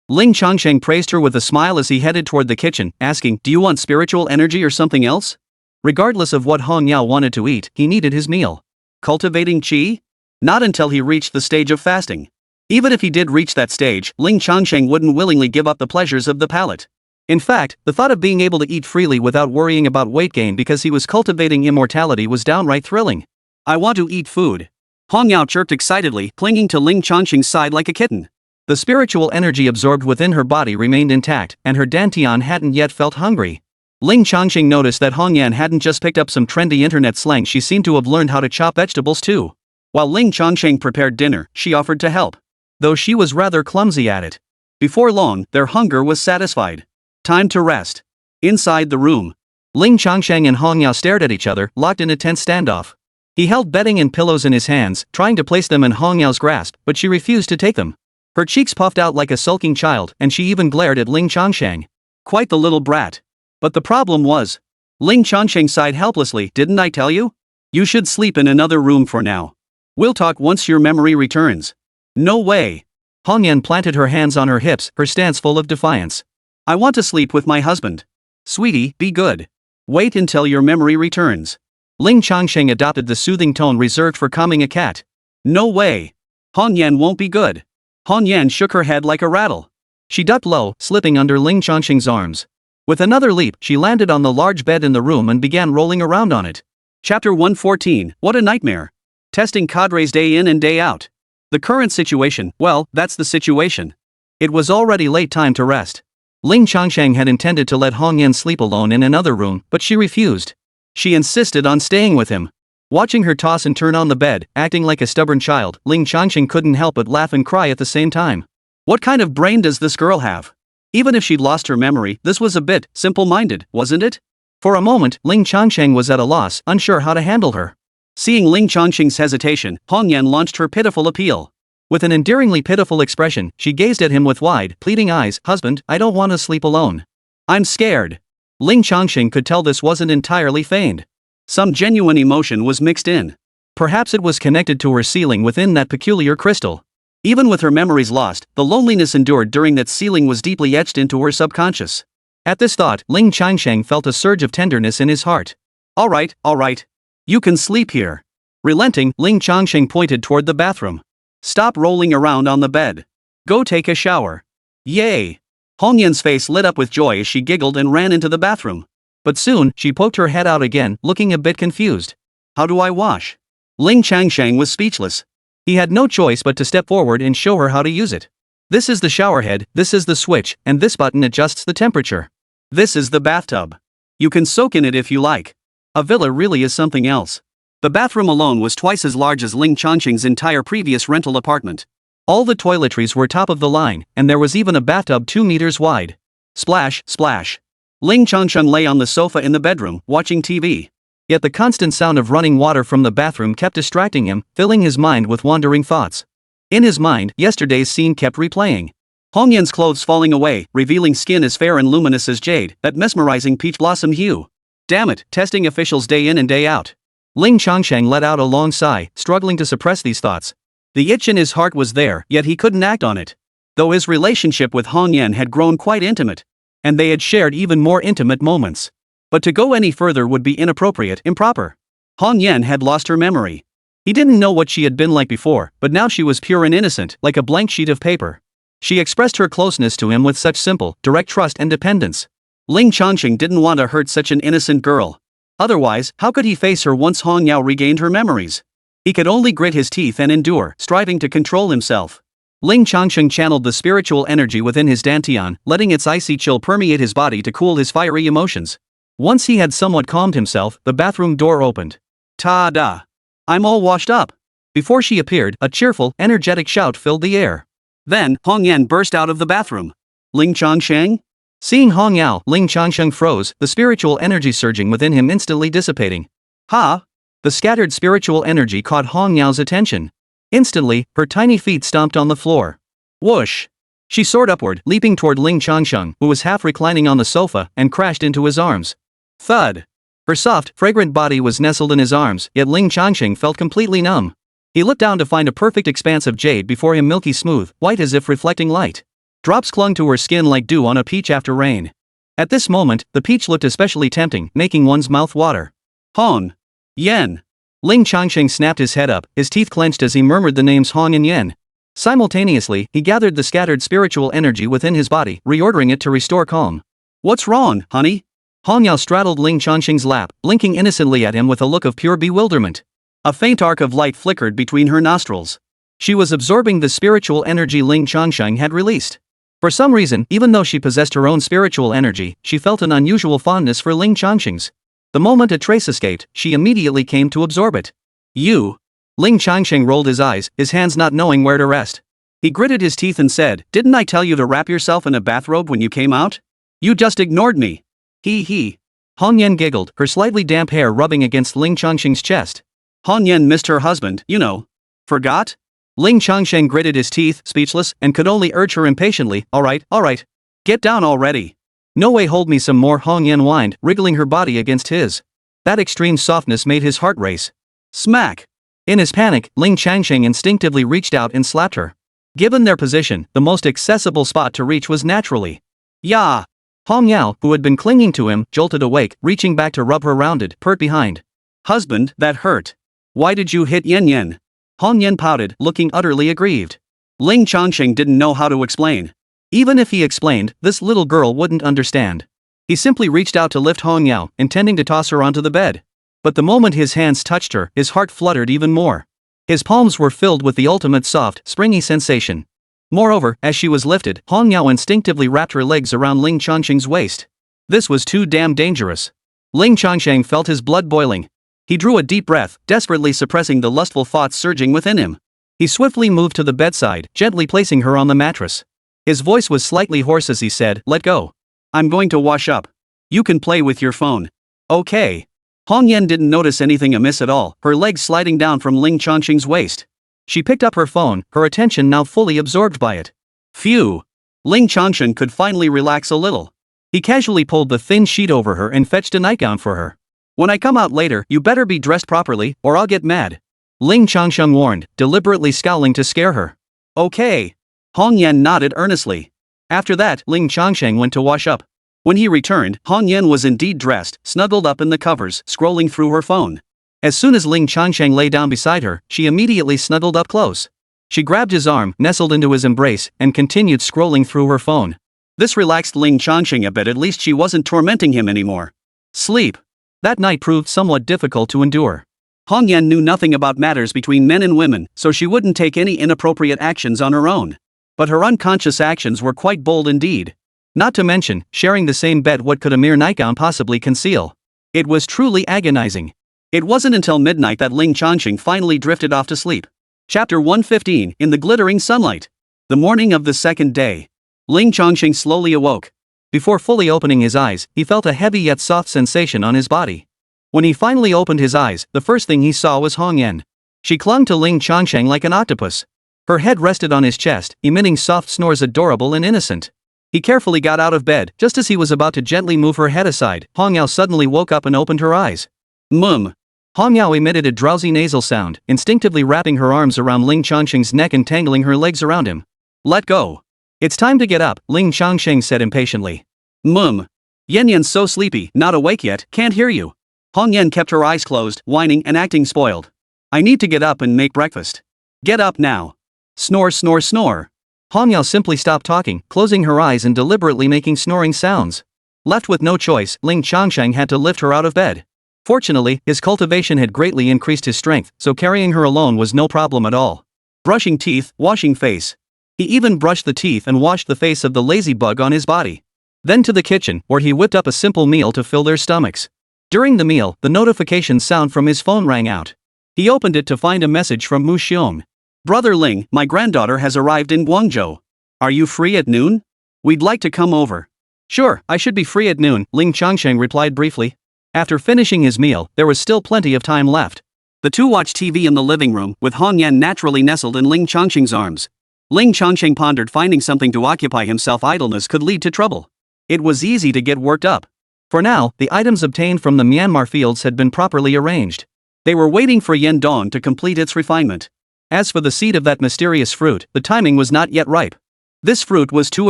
Ling Changsheng praised her with a smile as he headed toward the kitchen, asking, "Do you want spiritual energy or something else?" Regardless of what Hong Yao wanted to eat, he needed his meal. Cultivating qi? Not until he reached the stage of fasting. Even if he did reach that stage, Ling Changsheng wouldn't willingly give up the pleasures of the palate. In fact, the thought of being able to eat freely without worrying about weight gain because he was cultivating immortality was downright thrilling. "I want to eat food." Hong Yao chirped excitedly, clinging to Ling Changsheng's side like a kitten. The spiritual energy absorbed within her body remained intact, and her dantian hadn't yet felt hungry. Ling Changsheng noticed that Hong Yan hadn't just picked up some trendy internet slang, she seemed to have learned how to chop vegetables too. While Ling Changsheng prepared dinner, she offered to help. Though she was rather clumsy at it. Before long, their hunger was satisfied. Time to rest. Inside the room, Ling Changsheng and Hong Yao stared at each other, locked in a tense standoff. He held bedding and pillows in his hands, trying to place them in Hong Yao's grasp, but she refused to take them. Her cheeks puffed out like a sulking child, and she even glared at Ling Changsheng. Quite the little brat. But the problem was, Ling Changsheng sighed helplessly, "Didn't I tell you? You should sleep in another room for now. We'll talk once your memory returns." "No way." Hong Yan planted her hands on her hips, her stance full of defiance. "I want to sleep with my husband." "Sweetie, be good. Wait until your memory returns." Ling Changsheng adopted the soothing tone reserved for calming a cat. "No way. Hong Yan won't be good." Hong Yan shook her head like a rattle. She ducked low, slipping under Ling Changsheng's arms. With another leap, she landed on the large bed in the room and began rolling around on it. Chapter 114, What a Nightmare. Testing cadres day in and day out. The current situation, well, that's the situation. It was already late time to rest. Ling Changsheng had intended to let Hong Yan sleep alone in another room, but she refused. She insisted on staying with him. Watching her toss and turn on the bed, acting like a stubborn child, Ling Changsheng couldn't help but laugh and cry at the same time. What kind of brain does this girl have? Even if she'd lost her memory, this was a bit simple-minded, wasn't it? For a moment, Ling Changsheng was at a loss, unsure how to handle her. Seeing Ling Changsheng's hesitation, Hong Yan launched her pitiful appeal. With an endearingly pitiful expression, she gazed at him with wide, pleading eyes. "Husband, I don't want to sleep alone. I'm scared." Ling Changsheng could tell this wasn't entirely feigned. Some genuine emotion was mixed in. Perhaps it was connected to her sealing within that peculiar crystal. Even with her memories lost, the loneliness endured during that sealing was deeply etched into her subconscious. At this thought, Ling Changsheng felt a surge of tenderness in his heart. Alright. You can sleep here. Relenting, Ling Changsheng pointed toward the bathroom. Stop rolling around on the bed. Go take a shower. Yay! Hong Yan's face lit up with joy as she giggled and ran into the bathroom. But soon, she poked her head out again, looking a bit confused. How do I wash? Ling Changsheng was speechless. He had no choice but to step forward and show her how to use it. This is the shower head, this is the switch, and this button adjusts the temperature. This is the bathtub. You can soak in it if you like. A villa really is something else. The bathroom alone was twice as large as Ling Changsheng's entire previous rental apartment. All the toiletries were top of the line, and there was even a bathtub 2 meters wide. Splash, splash. Ling Changsheng lay on the sofa in the bedroom, watching TV. Yet the constant sound of running water from the bathroom kept distracting him, filling his mind with wandering thoughts. In his mind, yesterday's scene kept replaying. Hong Yan's clothes falling away, revealing skin as fair and luminous as jade, that mesmerizing peach blossom hue. Damn it, testing officials day in and day out. Ling Changsheng let out a long sigh, struggling to suppress these thoughts. The itch in his heart was there, yet he couldn't act on it. Though his relationship with Hong Yan had grown quite intimate. And they had shared even more intimate moments. But to go any further would be inappropriate, improper. Hong Yan had lost her memory. He didn't know what she had been like before, but now she was pure and innocent, like a blank sheet of paper. She expressed her closeness to him with such simple, direct trust and dependence. Ling Changsheng didn't want to hurt such an innocent girl. Otherwise, how could he face her once Hong Yao regained her memories? He could only grit his teeth and endure, striving to control himself. Ling Changsheng channeled the spiritual energy within his dantian, letting its icy chill permeate his body to cool his fiery emotions. Once he had somewhat calmed himself, the bathroom door opened. Ta-da! I'm all washed up. Before she appeared, a cheerful, energetic shout filled the air. Then, Hong Yan burst out of the bathroom. Ling Changsheng? Seeing Hong Yao, Ling Changsheng froze, the spiritual energy surging within him instantly dissipating. Ha! The scattered spiritual energy caught Hong Yao's attention. Instantly, her tiny feet stomped on the floor. Whoosh! She soared upward, leaping toward Ling Changsheng, who was half reclining on the sofa, and crashed into his arms. Thud! Her soft, fragrant body was nestled in his arms, yet Ling Changsheng felt completely numb. He looked down to find a perfect expanse of jade before him, milky smooth, white as if reflecting light. Drops clung to her skin like dew on a peach after rain. At this moment, the peach looked especially tempting, making one's mouth water. Hong Yan! Ling Changsheng snapped his head up, his teeth clenched as he murmured the names Hong and Yan. Simultaneously, he gathered the scattered spiritual energy within his body, reordering it to restore calm. What's wrong, honey? Hong Yao straddled Ling Changsheng's lap, blinking innocently at him with a look of pure bewilderment. A faint arc of light flickered between her nostrils. She was absorbing the spiritual energy Ling Changsheng had released. For some reason, even though she possessed her own spiritual energy, she felt an unusual fondness for Ling Changsheng's. The moment a trace escaped, she immediately came to absorb it. You? Ling Changsheng rolled his eyes, his hands not knowing where to rest. He gritted his teeth and said, "Didn't I tell you to wrap yourself in a bathrobe when you came out? You just ignored me." He. Hong Yan giggled, her slightly damp hair rubbing against Ling Changsheng's chest. Hong Yan missed her husband, you know. Forgot? Ling Changsheng gritted his teeth, speechless, and could only urge her impatiently, alright. Get down already. No way, hold me some more, Hong Yan whined, wriggling her body against his. That extreme softness made his heart race. Smack! In his panic, Ling Changsheng instinctively reached out and slapped her. Given their position, the most accessible spot to reach was naturally. Ya! Hong Yao, who had been clinging to him, jolted awake, reaching back to rub her rounded, pert behind. Husband, that hurt. Why did you hit Yen? Hong Yan pouted, looking utterly aggrieved. Ling Changsheng didn't know how to explain. Even if he explained, this little girl wouldn't understand. He simply reached out to lift Hong Yao, intending to toss her onto the bed. But the moment his hands touched her, his heart fluttered even more. His palms were filled with the ultimate soft, springy sensation. Moreover, as she was lifted, Hong Yao instinctively wrapped her legs around Ling Changsheng's waist. This was too damn dangerous. Ling Changsheng felt his blood boiling. He drew a deep breath, desperately suppressing the lustful thoughts surging within him. He swiftly moved to the bedside, gently placing her on the mattress. His voice was slightly hoarse as he said, "Let go. I'm going to wash up. You can play with your phone." Okay. Hong Yan didn't notice anything amiss at all, her legs sliding down from Ling Changsheng's waist. She picked up her phone, her attention now fully absorbed by it. Phew! Ling Changsheng could finally relax a little. He casually pulled the thin sheet over her and fetched a nightgown for her. When I come out later, you better be dressed properly, or I'll get mad. Ling Changsheng warned, deliberately scowling to scare her. Okay. Hong Yan nodded earnestly. After that, Ling Changsheng went to wash up. When he returned, Hong Yan was indeed dressed, snuggled up in the covers, scrolling through her phone. As soon as Ling Changsheng lay down beside her, she immediately snuggled up close. She grabbed his arm, nestled into his embrace, and continued scrolling through her phone. This relaxed Ling Changsheng a bit. At least she wasn't tormenting him anymore. Sleep. That night proved somewhat difficult to endure. Hong Yan knew nothing about matters between men and women, so she wouldn't take any inappropriate actions on her own. But her unconscious actions were quite bold indeed. Not to mention, sharing the same bed. What could a mere nightgown possibly conceal? It was truly agonizing. It wasn't until midnight that Ling Changsheng finally drifted off to sleep. Chapter 115, In the Glittering Sunlight. The morning of the second day. Ling Changsheng slowly awoke. Before fully opening his eyes, he felt a heavy yet soft sensation on his body. When he finally opened his eyes, the first thing he saw was Hong Yan. She clung to Ling Changsheng like an octopus. Her head rested on his chest, emitting soft snores, adorable and innocent. He carefully got out of bed. Just as he was about to gently move her head aside, Hong Yao suddenly woke up and opened her eyes. Hong Yao emitted a drowsy nasal sound, instinctively wrapping her arms around Ling Changsheng's neck and tangling her legs around him. Let go. It's time to get up, Ling Changsheng said impatiently. Yan's so sleepy, not awake yet, can't hear you. Hong Yan kept her eyes closed, whining and acting spoiled. I need to get up and make breakfast. Get up now. Snore, snore, snore. Hong Yao simply stopped talking, closing her eyes and deliberately making snoring sounds. Left with no choice, Ling Changsheng had to lift her out of bed. Fortunately, his cultivation had greatly increased his strength, so carrying her alone was no problem at all. Brushing teeth, washing face. He even brushed the teeth and washed the face of the lazy bug on his body. Then to the kitchen, where he whipped up a simple meal to fill their stomachs. During the meal, the notification sound from his phone rang out. He opened it to find a message from Mu Xiong. Brother Ling, my granddaughter has arrived in Guangzhou. Are you free at noon? We'd like to come over. Sure, I should be free at noon, Ling Changsheng replied briefly. After finishing his meal, there was still plenty of time left. The two watched TV in the living room, with Hong Yan naturally nestled in Ling Changsheng's arms. Ling Changsheng pondered finding something to occupy himself. Idleness could lead to trouble. It was easy to get worked up. For now, the items obtained from the Myanmar fields had been properly arranged. They were waiting for Yendong to complete its refinement. As for the seed of that mysterious fruit, the timing was not yet ripe. This fruit was too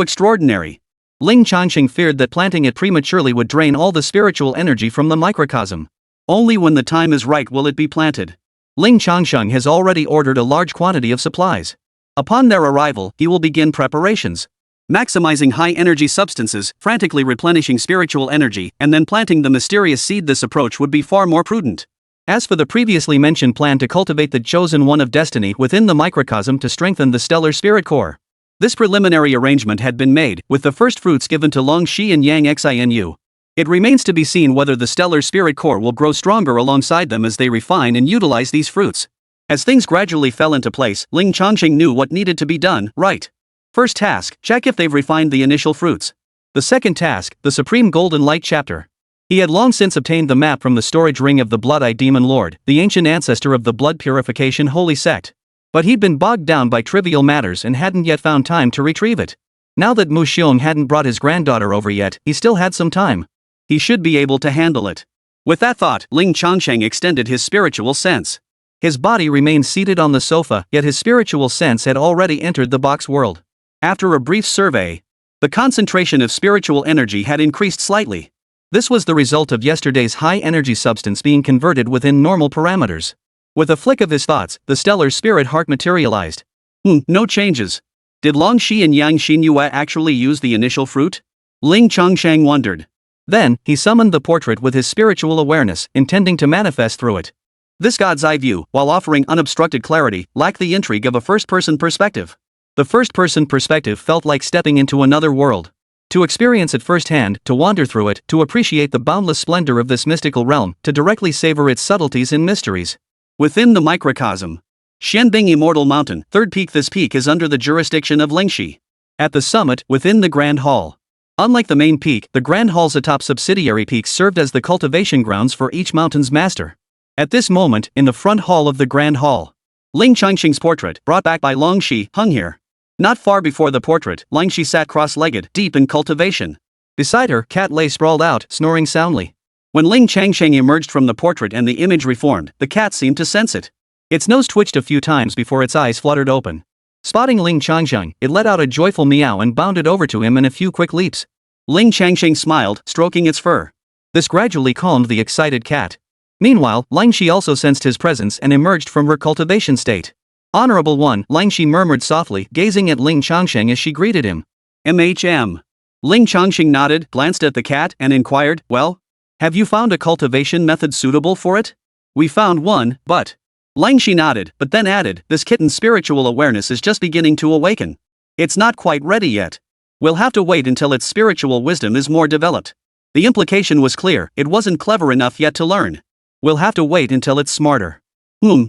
extraordinary. Ling Changsheng feared that planting it prematurely would drain all the spiritual energy from the microcosm. Only when the time is right will it be planted. Ling Changsheng has already ordered a large quantity of supplies. Upon their arrival, he will begin preparations. Maximizing high-energy substances, frantically replenishing spiritual energy, and then planting the mysterious seed. This approach would be far more prudent. As for the previously mentioned plan to cultivate the chosen one of destiny within the microcosm to strengthen the stellar spirit core. This preliminary arrangement had been made, with the first fruits given to Long Shi and Yang Xinu. It remains to be seen whether the stellar spirit core will grow stronger alongside them as they refine and utilize these fruits. As things gradually fell into place, Ling Changsheng knew what needed to be done, right. First task, check if they've refined the initial fruits. The second task, the Supreme Golden Light chapter. He had long since obtained the map from the storage ring of the Blood-Eye Demon Lord, the ancient ancestor of the Blood Purification Holy Sect. But he'd been bogged down by trivial matters and hadn't yet found time to retrieve it. Now that Mu Xiong hadn't brought his granddaughter over yet, he still had some time. He should be able to handle it. With that thought, Ling Changsheng extended his spiritual sense. His body remained seated on the sofa, yet his spiritual sense had already entered the box world. After a brief survey, the concentration of spiritual energy had increased slightly. This was the result of yesterday's high-energy substance being converted within normal parameters. With a flick of his thoughts, the stellar spirit heart materialized. No changes. Did Long Shi and Yang Xinyue actually use the initial fruit? Ling Changsheng wondered. Then, he summoned the portrait with his spiritual awareness, intending to manifest through it. This god's eye view, while offering unobstructed clarity, lacked the intrigue of a first-person perspective. The first-person perspective felt like stepping into another world. To experience it firsthand, to wander through it, to appreciate the boundless splendor of this mystical realm, to directly savor its subtleties and mysteries. Within the microcosm. Xianbing Immortal Mountain, third peak. This peak is under the jurisdiction of Lingxi. At the summit, within the Grand Hall. Unlike the main peak, the Grand Hall's atop subsidiary peaks served as the cultivation grounds for each mountain's master. At this moment, in the front hall of the Grand Hall, Ling Changsheng's portrait, brought back by Long Shi, hung here. Not far before the portrait, Lingxi sat cross-legged, deep in cultivation. Beside her, cat lay sprawled out, snoring soundly. When Ling Changsheng emerged from the portrait and the image reformed, the cat seemed to sense it. Its nose twitched a few times before its eyes fluttered open. Spotting Ling Changsheng, it let out a joyful meow and bounded over to him in a few quick leaps. Ling Changsheng smiled, stroking its fur. This gradually calmed the excited cat. Meanwhile, Lingxi also sensed his presence and emerged from her cultivation state. Honorable one, Lingxi murmured softly, gazing at Ling Changsheng as she greeted him. MHM. Ling Changsheng nodded, glanced at the cat, and inquired, well? Have you found a cultivation method suitable for it? We found one, but... Lingxi nodded, but then added, this kitten's spiritual awareness is just beginning to awaken. It's not quite ready yet. We'll have to wait until its spiritual wisdom is more developed. The implication was clear, it wasn't clever enough yet to learn. We'll have to wait until it's smarter.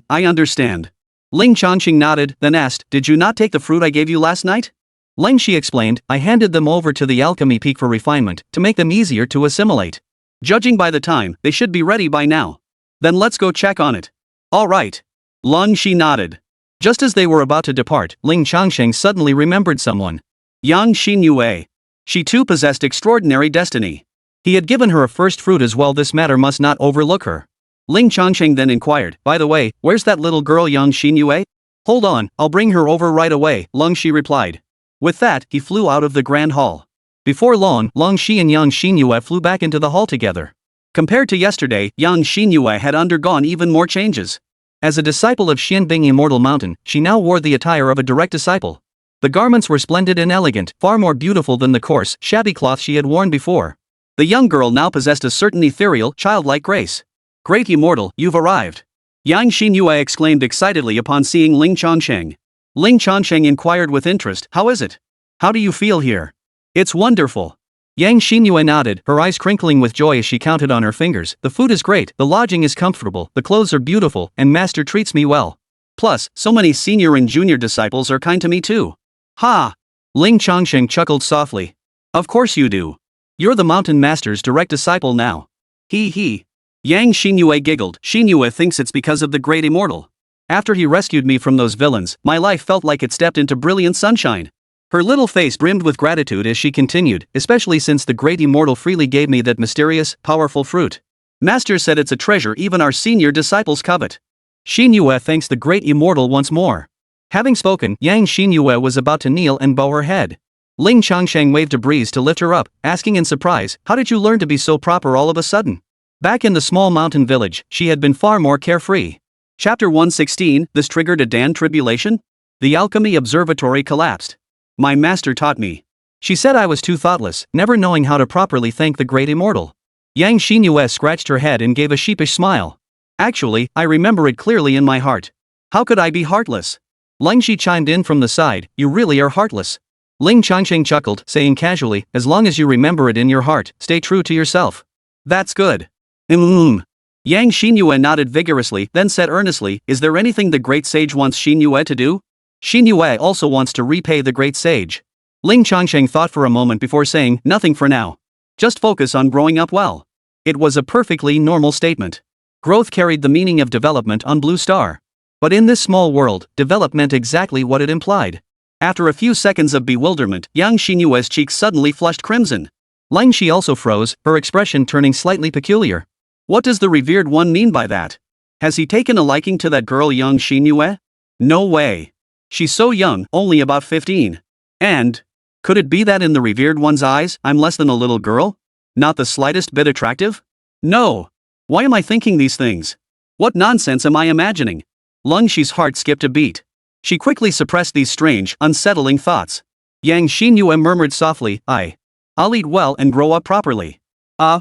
I understand. Ling Changsheng nodded, then asked, did you not take the fruit I gave you last night? Lingxi explained, I handed them over to the alchemy peak for refinement, to make them easier to assimilate. Judging by the time, they should be ready by now. Then let's go check on it. Alright. Lingxi nodded. Just as they were about to depart, Ling Changsheng suddenly remembered someone. Young Xinyue. She too possessed extraordinary destiny. He had given her a first fruit as well, this matter must not overlook her. Ling Changsheng then inquired, by the way, where's that little girl young Xinyue? Hold on, I'll bring her over right away, Lingxi replied. With that, he flew out of the grand hall. Before long, Lingxi and young Xinyue flew back into the hall together. Compared to yesterday, young Xinyue had undergone even more changes. As a disciple of Xianbing Immortal Mountain, she now wore the attire of a direct disciple. The garments were splendid and elegant, far more beautiful than the coarse, shabby cloth she had worn before. The young girl now possessed a certain ethereal, childlike grace. Great Immortal, you've arrived. Yang Xinyue exclaimed excitedly upon seeing Ling Changsheng. Ling Changsheng inquired with interest, how is it? How do you feel here? It's wonderful. Yang Xinyue nodded, her eyes crinkling with joy as she counted on her fingers. The food is great, the lodging is comfortable, the clothes are beautiful, and master treats me well. Plus, so many senior and junior disciples are kind to me too. Ha! Ling Changsheng chuckled softly. Of course you do. You're the mountain master's direct disciple now. He. Yang Xinyue giggled. Xinyue thinks it's because of the great immortal. After he rescued me from those villains, my life felt like it stepped into brilliant sunshine. Her little face brimmed with gratitude as she continued, especially since the great immortal freely gave me that mysterious, powerful fruit. Master said it's a treasure even our senior disciples covet. Xinyue thanks the great immortal once more. Having spoken, Yang Xinyue was about to kneel and bow her head. Ling Changsheng waved a breeze to lift her up, asking in surprise, how did you learn to be so proper all of a sudden? Back in the small mountain village, she had been far more carefree. Chapter 116, this triggered a Dan tribulation? The alchemy observatory collapsed. My master taught me. She said I was too thoughtless, never knowing how to properly thank the great immortal. Yang Xinyue scratched her head and gave a sheepish smile. Actually, I remember it clearly in my heart. How could I be heartless? Lingxi chimed in from the side, you really are heartless. Ling Changsheng chuckled, saying casually, as long as you remember it in your heart, stay true to yourself. That's good. Yang Xinyue nodded vigorously, then said earnestly, is there anything the great sage wants Xinyue to do? Xinyue also wants to repay the great sage. Ling Changsheng thought for a moment before saying, nothing for now. Just focus on growing up well. It was a perfectly normal statement. Growth carried the meaning of development on Blue Star. But in this small world, develop meant exactly what it implied. After a few seconds of bewilderment, Yang Xinyue's cheeks suddenly flushed crimson. Lingxi also froze, her expression turning slightly peculiar. What does the revered one mean by that? Has he taken a liking to that girl Yang Xinyue? No way. She's so young, only about 15. And, could it be that in the revered one's eyes, I'm less than a little girl? Not the slightest bit attractive? No. Why am I thinking these things? What nonsense am I imagining? Lingxi's heart skipped a beat. She quickly suppressed these strange, unsettling thoughts. Yang Xinyue murmured softly, I'll eat well and grow up properly.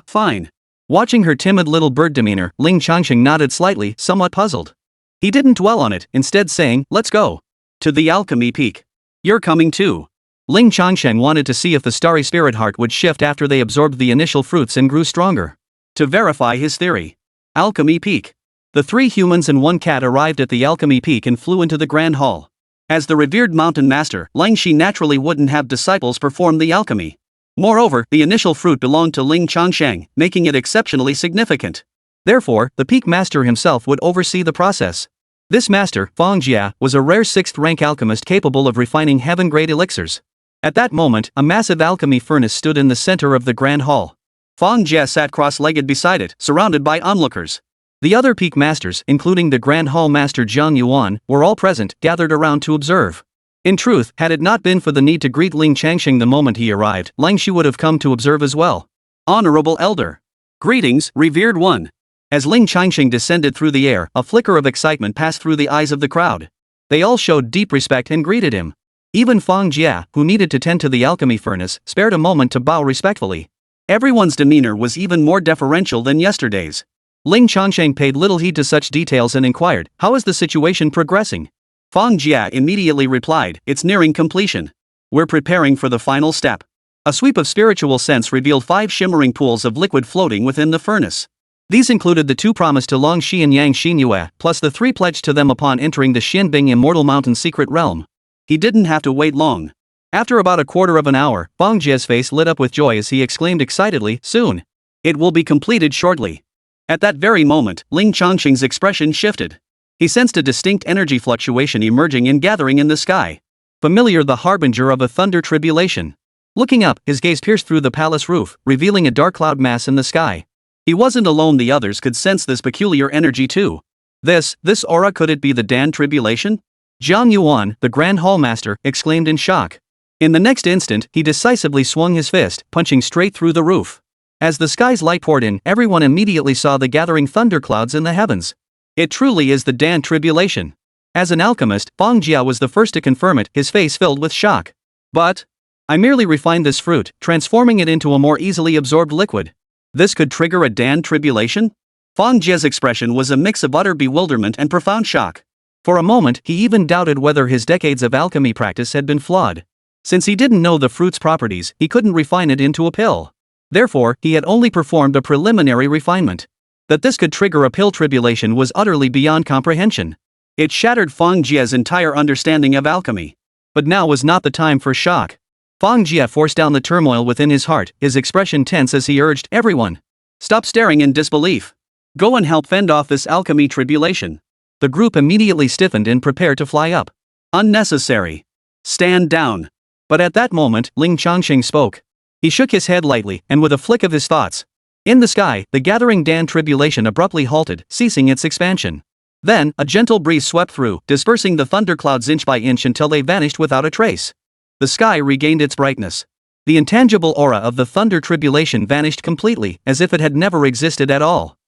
Fine. Watching her timid little bird demeanor, Ling Changsheng nodded slightly, somewhat puzzled. He didn't dwell on it, instead saying, let's go. To the alchemy peak. You're coming too. Ling Changsheng wanted to see if the starry spirit heart would shift after they absorbed the initial fruits and grew stronger. To verify his theory. Alchemy peak. The 3 humans and 1 cat arrived at the alchemy peak and flew into the grand hall. As the revered mountain master, Lingxi naturally wouldn't have disciples perform the alchemy. Moreover, the initial fruit belonged to Ling Changsheng, making it exceptionally significant. Therefore, the peak master himself would oversee the process. This master, Feng Jia, was a rare 6th-rank alchemist capable of refining heaven-grade elixirs. At that moment, a massive alchemy furnace stood in the center of the grand hall. Fang Jie sat cross-legged beside it, surrounded by onlookers. The other peak masters, including the Grand Hall Master Jiang Yuan, were all present, gathered around to observe. In truth, had it not been for the need to greet Ling Changsheng the moment he arrived, Ling Shi would have come to observe as well. Honorable Elder. Greetings, revered one. As Ling Changsheng descended through the air, a flicker of excitement passed through the eyes of the crowd. They all showed deep respect and greeted him. Even Fang Jie, who needed to tend to the alchemy furnace, spared a moment to bow respectfully. Everyone's demeanor was even more deferential than yesterday's. Ling Changsheng paid little heed to such details and inquired, "How is the situation progressing?" Fang Jie immediately replied, "It's nearing completion. We're preparing for the final step." A sweep of spiritual sense revealed 5 shimmering pools of liquid floating within the furnace. These included the 2 promised to Long Shi and Yang Xinyue, plus the 3 pledged to them upon entering the Xianbing Immortal Mountain secret realm. He didn't have to wait long. After about a quarter of an hour, Fang Jie's face lit up with joy as he exclaimed excitedly, "Soon. It will be completed shortly." At that very moment, Ling Changsheng's expression shifted. He sensed a distinct energy fluctuation emerging and gathering in the sky. Familiar, the harbinger of a thunder tribulation. Looking up, his gaze pierced through the palace roof, revealing a dark cloud mass in the sky. He wasn't alone, the others could sense this peculiar energy too. This aura, could it be the Dan tribulation? Jiang Yuan, the Grand Hall Master, exclaimed in shock. In the next instant, he decisively swung his fist, punching straight through the roof. As the sky's light poured in, everyone immediately saw the gathering thunderclouds in the heavens. It truly is the Dan tribulation. As an alchemist, Fang Jie was the first to confirm it, his face filled with shock. "But I merely refined this fruit, transforming it into a more easily absorbed liquid. This could trigger a Dan tribulation?" Fang Jie's expression was a mix of utter bewilderment and profound shock. For a moment, he even doubted whether his decades of alchemy practice had been flawed. Since he didn't know the fruit's properties, he couldn't refine it into a pill. Therefore, he had only performed a preliminary refinement. That this could trigger a pill tribulation was utterly beyond comprehension. It shattered Fang Jie's entire understanding of alchemy. But now was not the time for shock. Fang Jie forced down the turmoil within his heart, his expression tense as he urged, "Everyone, stop staring in disbelief. Go and help fend off this alchemy tribulation." The group immediately stiffened and prepared to fly up. "Unnecessary. Stand down." But at that moment, Ling Changsheng spoke. He shook his head lightly, and with a flick of his thoughts. In the sky, the gathering Dan tribulation abruptly halted, ceasing its expansion. Then, a gentle breeze swept through, dispersing the thunderclouds inch by inch until they vanished without a trace. The sky regained its brightness. The intangible aura of the thunder tribulation vanished completely, as if it had never existed at all.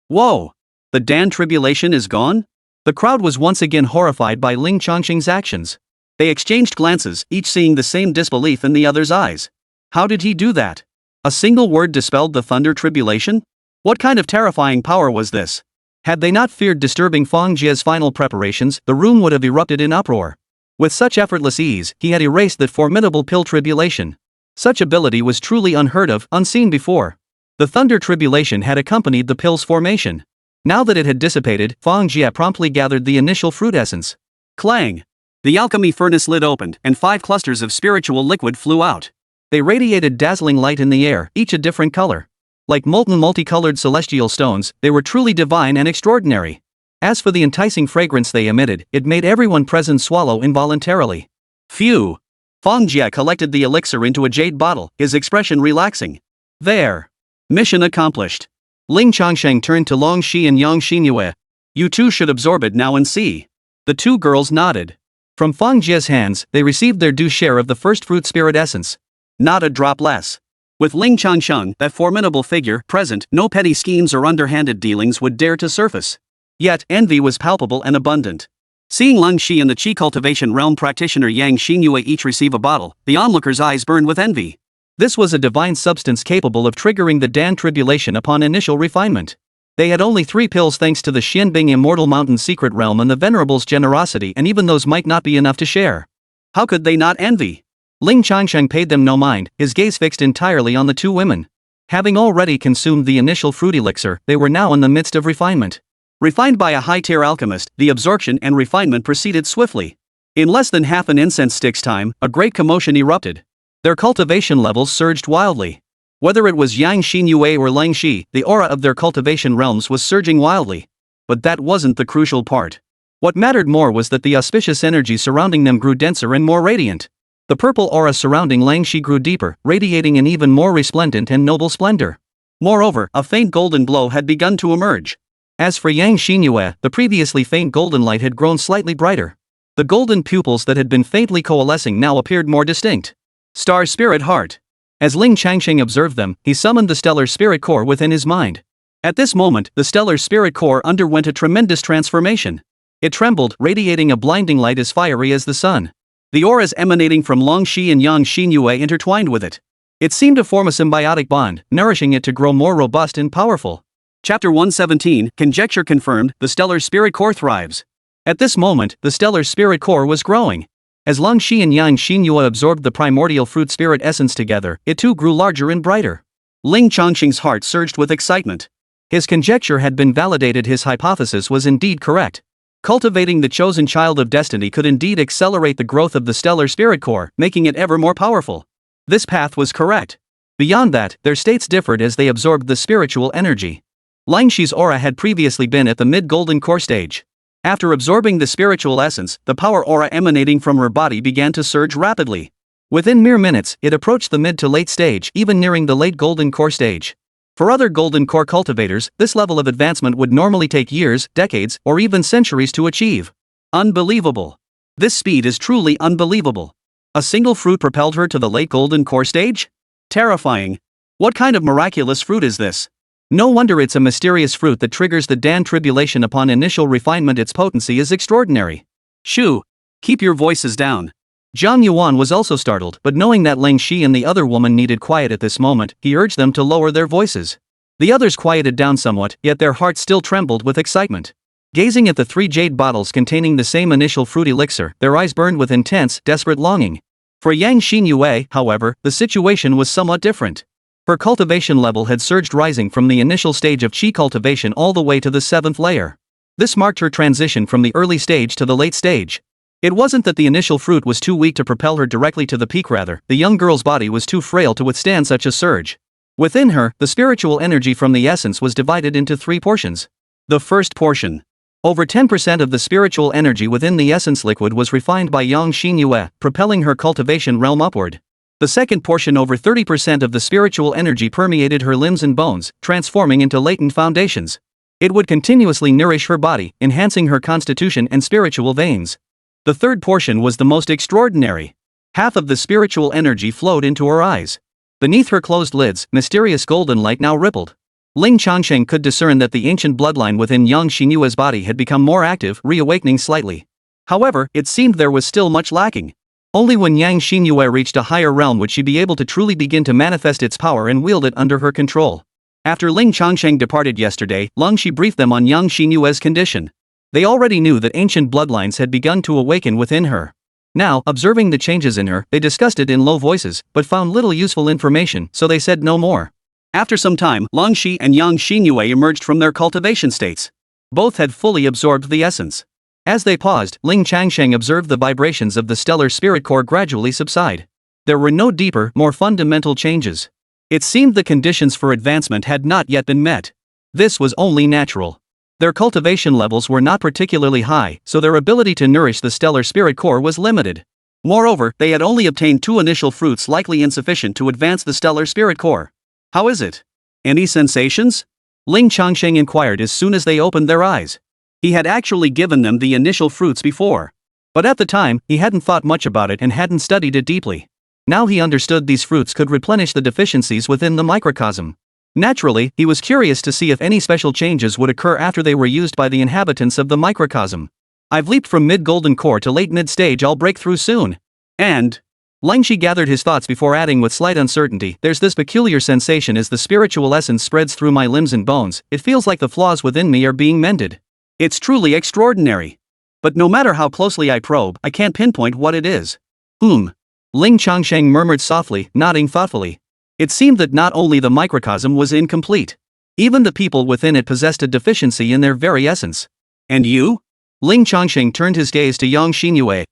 Whoa! The Dan tribulation is gone? The crowd was once again horrified by Ling Changsheng's actions. They exchanged glances, each seeing the same disbelief in the other's eyes. How did he do that? A single word dispelled the thunder tribulation? What kind of terrifying power was this? Had they not feared disturbing Fang Jie's final preparations, the room would have erupted in uproar. With such effortless ease, he had erased that formidable pill tribulation. Such ability was truly unheard of, unseen before. The thunder tribulation had accompanied the pill's formation. Now that it had dissipated, Fang Jie promptly gathered the initial fruit essence. Clang! The alchemy furnace lid opened, and 5 clusters of spiritual liquid flew out. They radiated dazzling light in the air, each a different color. Like molten multicolored celestial stones, they were truly divine and extraordinary. As for the enticing fragrance they emitted, it made everyone present swallow involuntarily. Phew! Fang Jie collected the elixir into a jade bottle, his expression relaxing. There. Mission accomplished. Ling Changsheng turned to Long Shi and Yang Xinyue. You two should absorb it now and see. The 2 girls nodded. From Fang Jie's hands, they received their due share of the first fruit spirit essence. Not a drop less. With Ling Changsheng, that formidable figure, present, no petty schemes or underhanded dealings would dare to surface. Yet, envy was palpable and abundant. Seeing Ling Shi and the Qi cultivation realm practitioner Yang Xinyue each receive a bottle, the onlookers' eyes burned with envy. This was a divine substance capable of triggering the Dan tribulation upon initial refinement. They had only 3 pills thanks to the Xianbing Immortal Mountain secret realm and the Venerable's generosity, and even those might not be enough to share. How could they not envy? Ling Changsheng paid them no mind, his gaze fixed entirely on the 2 women. Having already consumed the initial fruit elixir, they were now in the midst of refinement. Refined by a high-tier alchemist, the absorption and refinement proceeded swiftly. In less than half an incense stick's time, a great commotion erupted. Their cultivation levels surged wildly. Whether it was Yang Xinyue or Ling Shi, the aura of their cultivation realms was surging wildly. But that wasn't the crucial part. What mattered more was that the auspicious energy surrounding them grew denser and more radiant. The purple aura surrounding Lang Shi grew deeper, radiating an even more resplendent and noble splendor. Moreover, a faint golden glow had begun to emerge. As for Yang Xinyue, the previously faint golden light had grown slightly brighter. The golden pupils that had been faintly coalescing now appeared more distinct. Star Spirit Heart. As Ling Changsheng observed them, he summoned the stellar spirit core within his mind. At this moment, the stellar spirit core underwent a tremendous transformation. It trembled, radiating a blinding light as fiery as the sun. The auras emanating from Long Shi and Yang Xinyue intertwined with it. It seemed to form a symbiotic bond, nourishing it to grow more robust and powerful. Chapter 117, Conjecture confirmed, the stellar spirit core thrives. At this moment, the stellar spirit core was growing. As Long Shi and Yang Xinyue absorbed the primordial fruit spirit essence together, it too grew larger and brighter. Ling Changsheng's heart surged with excitement. His conjecture had been validated, his hypothesis was indeed correct. Cultivating the chosen child of destiny could indeed accelerate the growth of the stellar spirit core, making it ever more powerful. This path was correct. Beyond that, their states differed as they absorbed the spiritual energy. Lang Shi's aura had previously been at the mid-golden core stage. After absorbing the spiritual essence, the power aura emanating from her body began to surge rapidly. Within mere minutes, it approached the mid to late stage, even nearing the late golden core stage. For other golden core cultivators, this level of advancement would normally take years, decades, or even centuries to achieve. Unbelievable. This speed is truly unbelievable. A single fruit propelled her to the late golden core stage? Terrifying. What kind of miraculous fruit is this? No wonder it's a mysterious fruit that triggers the Dan tribulation upon initial refinement. Its potency is extraordinary. Shoo! Keep your voices down. Zhang Yuan was also startled, but knowing that Ling Shi and the other woman needed quiet at this moment, he urged them to lower their voices. The others quieted down somewhat, yet their hearts still trembled with excitement. Gazing at the 3 jade bottles containing the same initial fruit elixir, their eyes burned with intense, desperate longing. For Yang Xinyue, however, the situation was somewhat different. Her cultivation level had surged, rising from the initial stage of qi cultivation all the way to the 7th layer. This marked her transition from the early stage to the late stage. It wasn't that the initial fruit was too weak to propel her directly to the peak, rather, the young girl's body was too frail to withstand such a surge. Within her, the spiritual energy from the essence was divided into 3 portions. The first portion. Over 10% of the spiritual energy within the essence liquid was refined by Yang Xinyue, propelling her cultivation realm upward. The second portion, over 30% of the spiritual energy, permeated her limbs and bones, transforming into latent foundations. It would continuously nourish her body, enhancing her constitution and spiritual veins. The third portion was the most extraordinary. Half of the spiritual energy flowed into her eyes. Beneath her closed lids, mysterious golden light now rippled. Ling Changsheng could discern that the ancient bloodline within Yang Xinyue's body had become more active, reawakening slightly. However, it seemed there was still much lacking. Only when Yang Xinyue reached a higher realm would she be able to truly begin to manifest its power and wield it under her control. After Ling Changsheng departed yesterday, Lang Shi briefed them on Yang Xinyue's condition. They already knew that ancient bloodlines had begun to awaken within her. Now, observing the changes in her, they discussed it in low voices, but found little useful information, so they said no more. After some time, Lang Shi and Yang Xinyue emerged from their cultivation states. Both had fully absorbed the essence. As they paused, Ling Changsheng observed the vibrations of the stellar spirit core gradually subside. There were no deeper, more fundamental changes. It seemed the conditions for advancement had not yet been met. This was only natural. Their cultivation levels were not particularly high, so their ability to nourish the stellar spirit core was limited. Moreover, they had only obtained 2 initial fruits, likely insufficient to advance the stellar spirit core. How is it? Any sensations? Ling Changsheng inquired as soon as they opened their eyes. He had actually given them the initial fruits before. But at the time, he hadn't thought much about it and hadn't studied it deeply. Now he understood these fruits could replenish the deficiencies within the microcosm. Naturally, he was curious to see if any special changes would occur after they were used by the inhabitants of the microcosm. I've leaped from mid-golden core to late mid-stage, I'll break through soon. And... Lang Shi gathered his thoughts before adding with slight uncertainty, there's this peculiar sensation as the spiritual essence spreads through my limbs and bones, it feels like the flaws within me are being mended. It's truly extraordinary. But no matter how closely I probe, I can't pinpoint what it is. Ling Changsheng murmured softly, nodding thoughtfully. It seemed that not only the microcosm was incomplete. Even the people within it possessed a deficiency in their very essence. And you? Ling Changsheng turned his gaze to Yang Xinyue.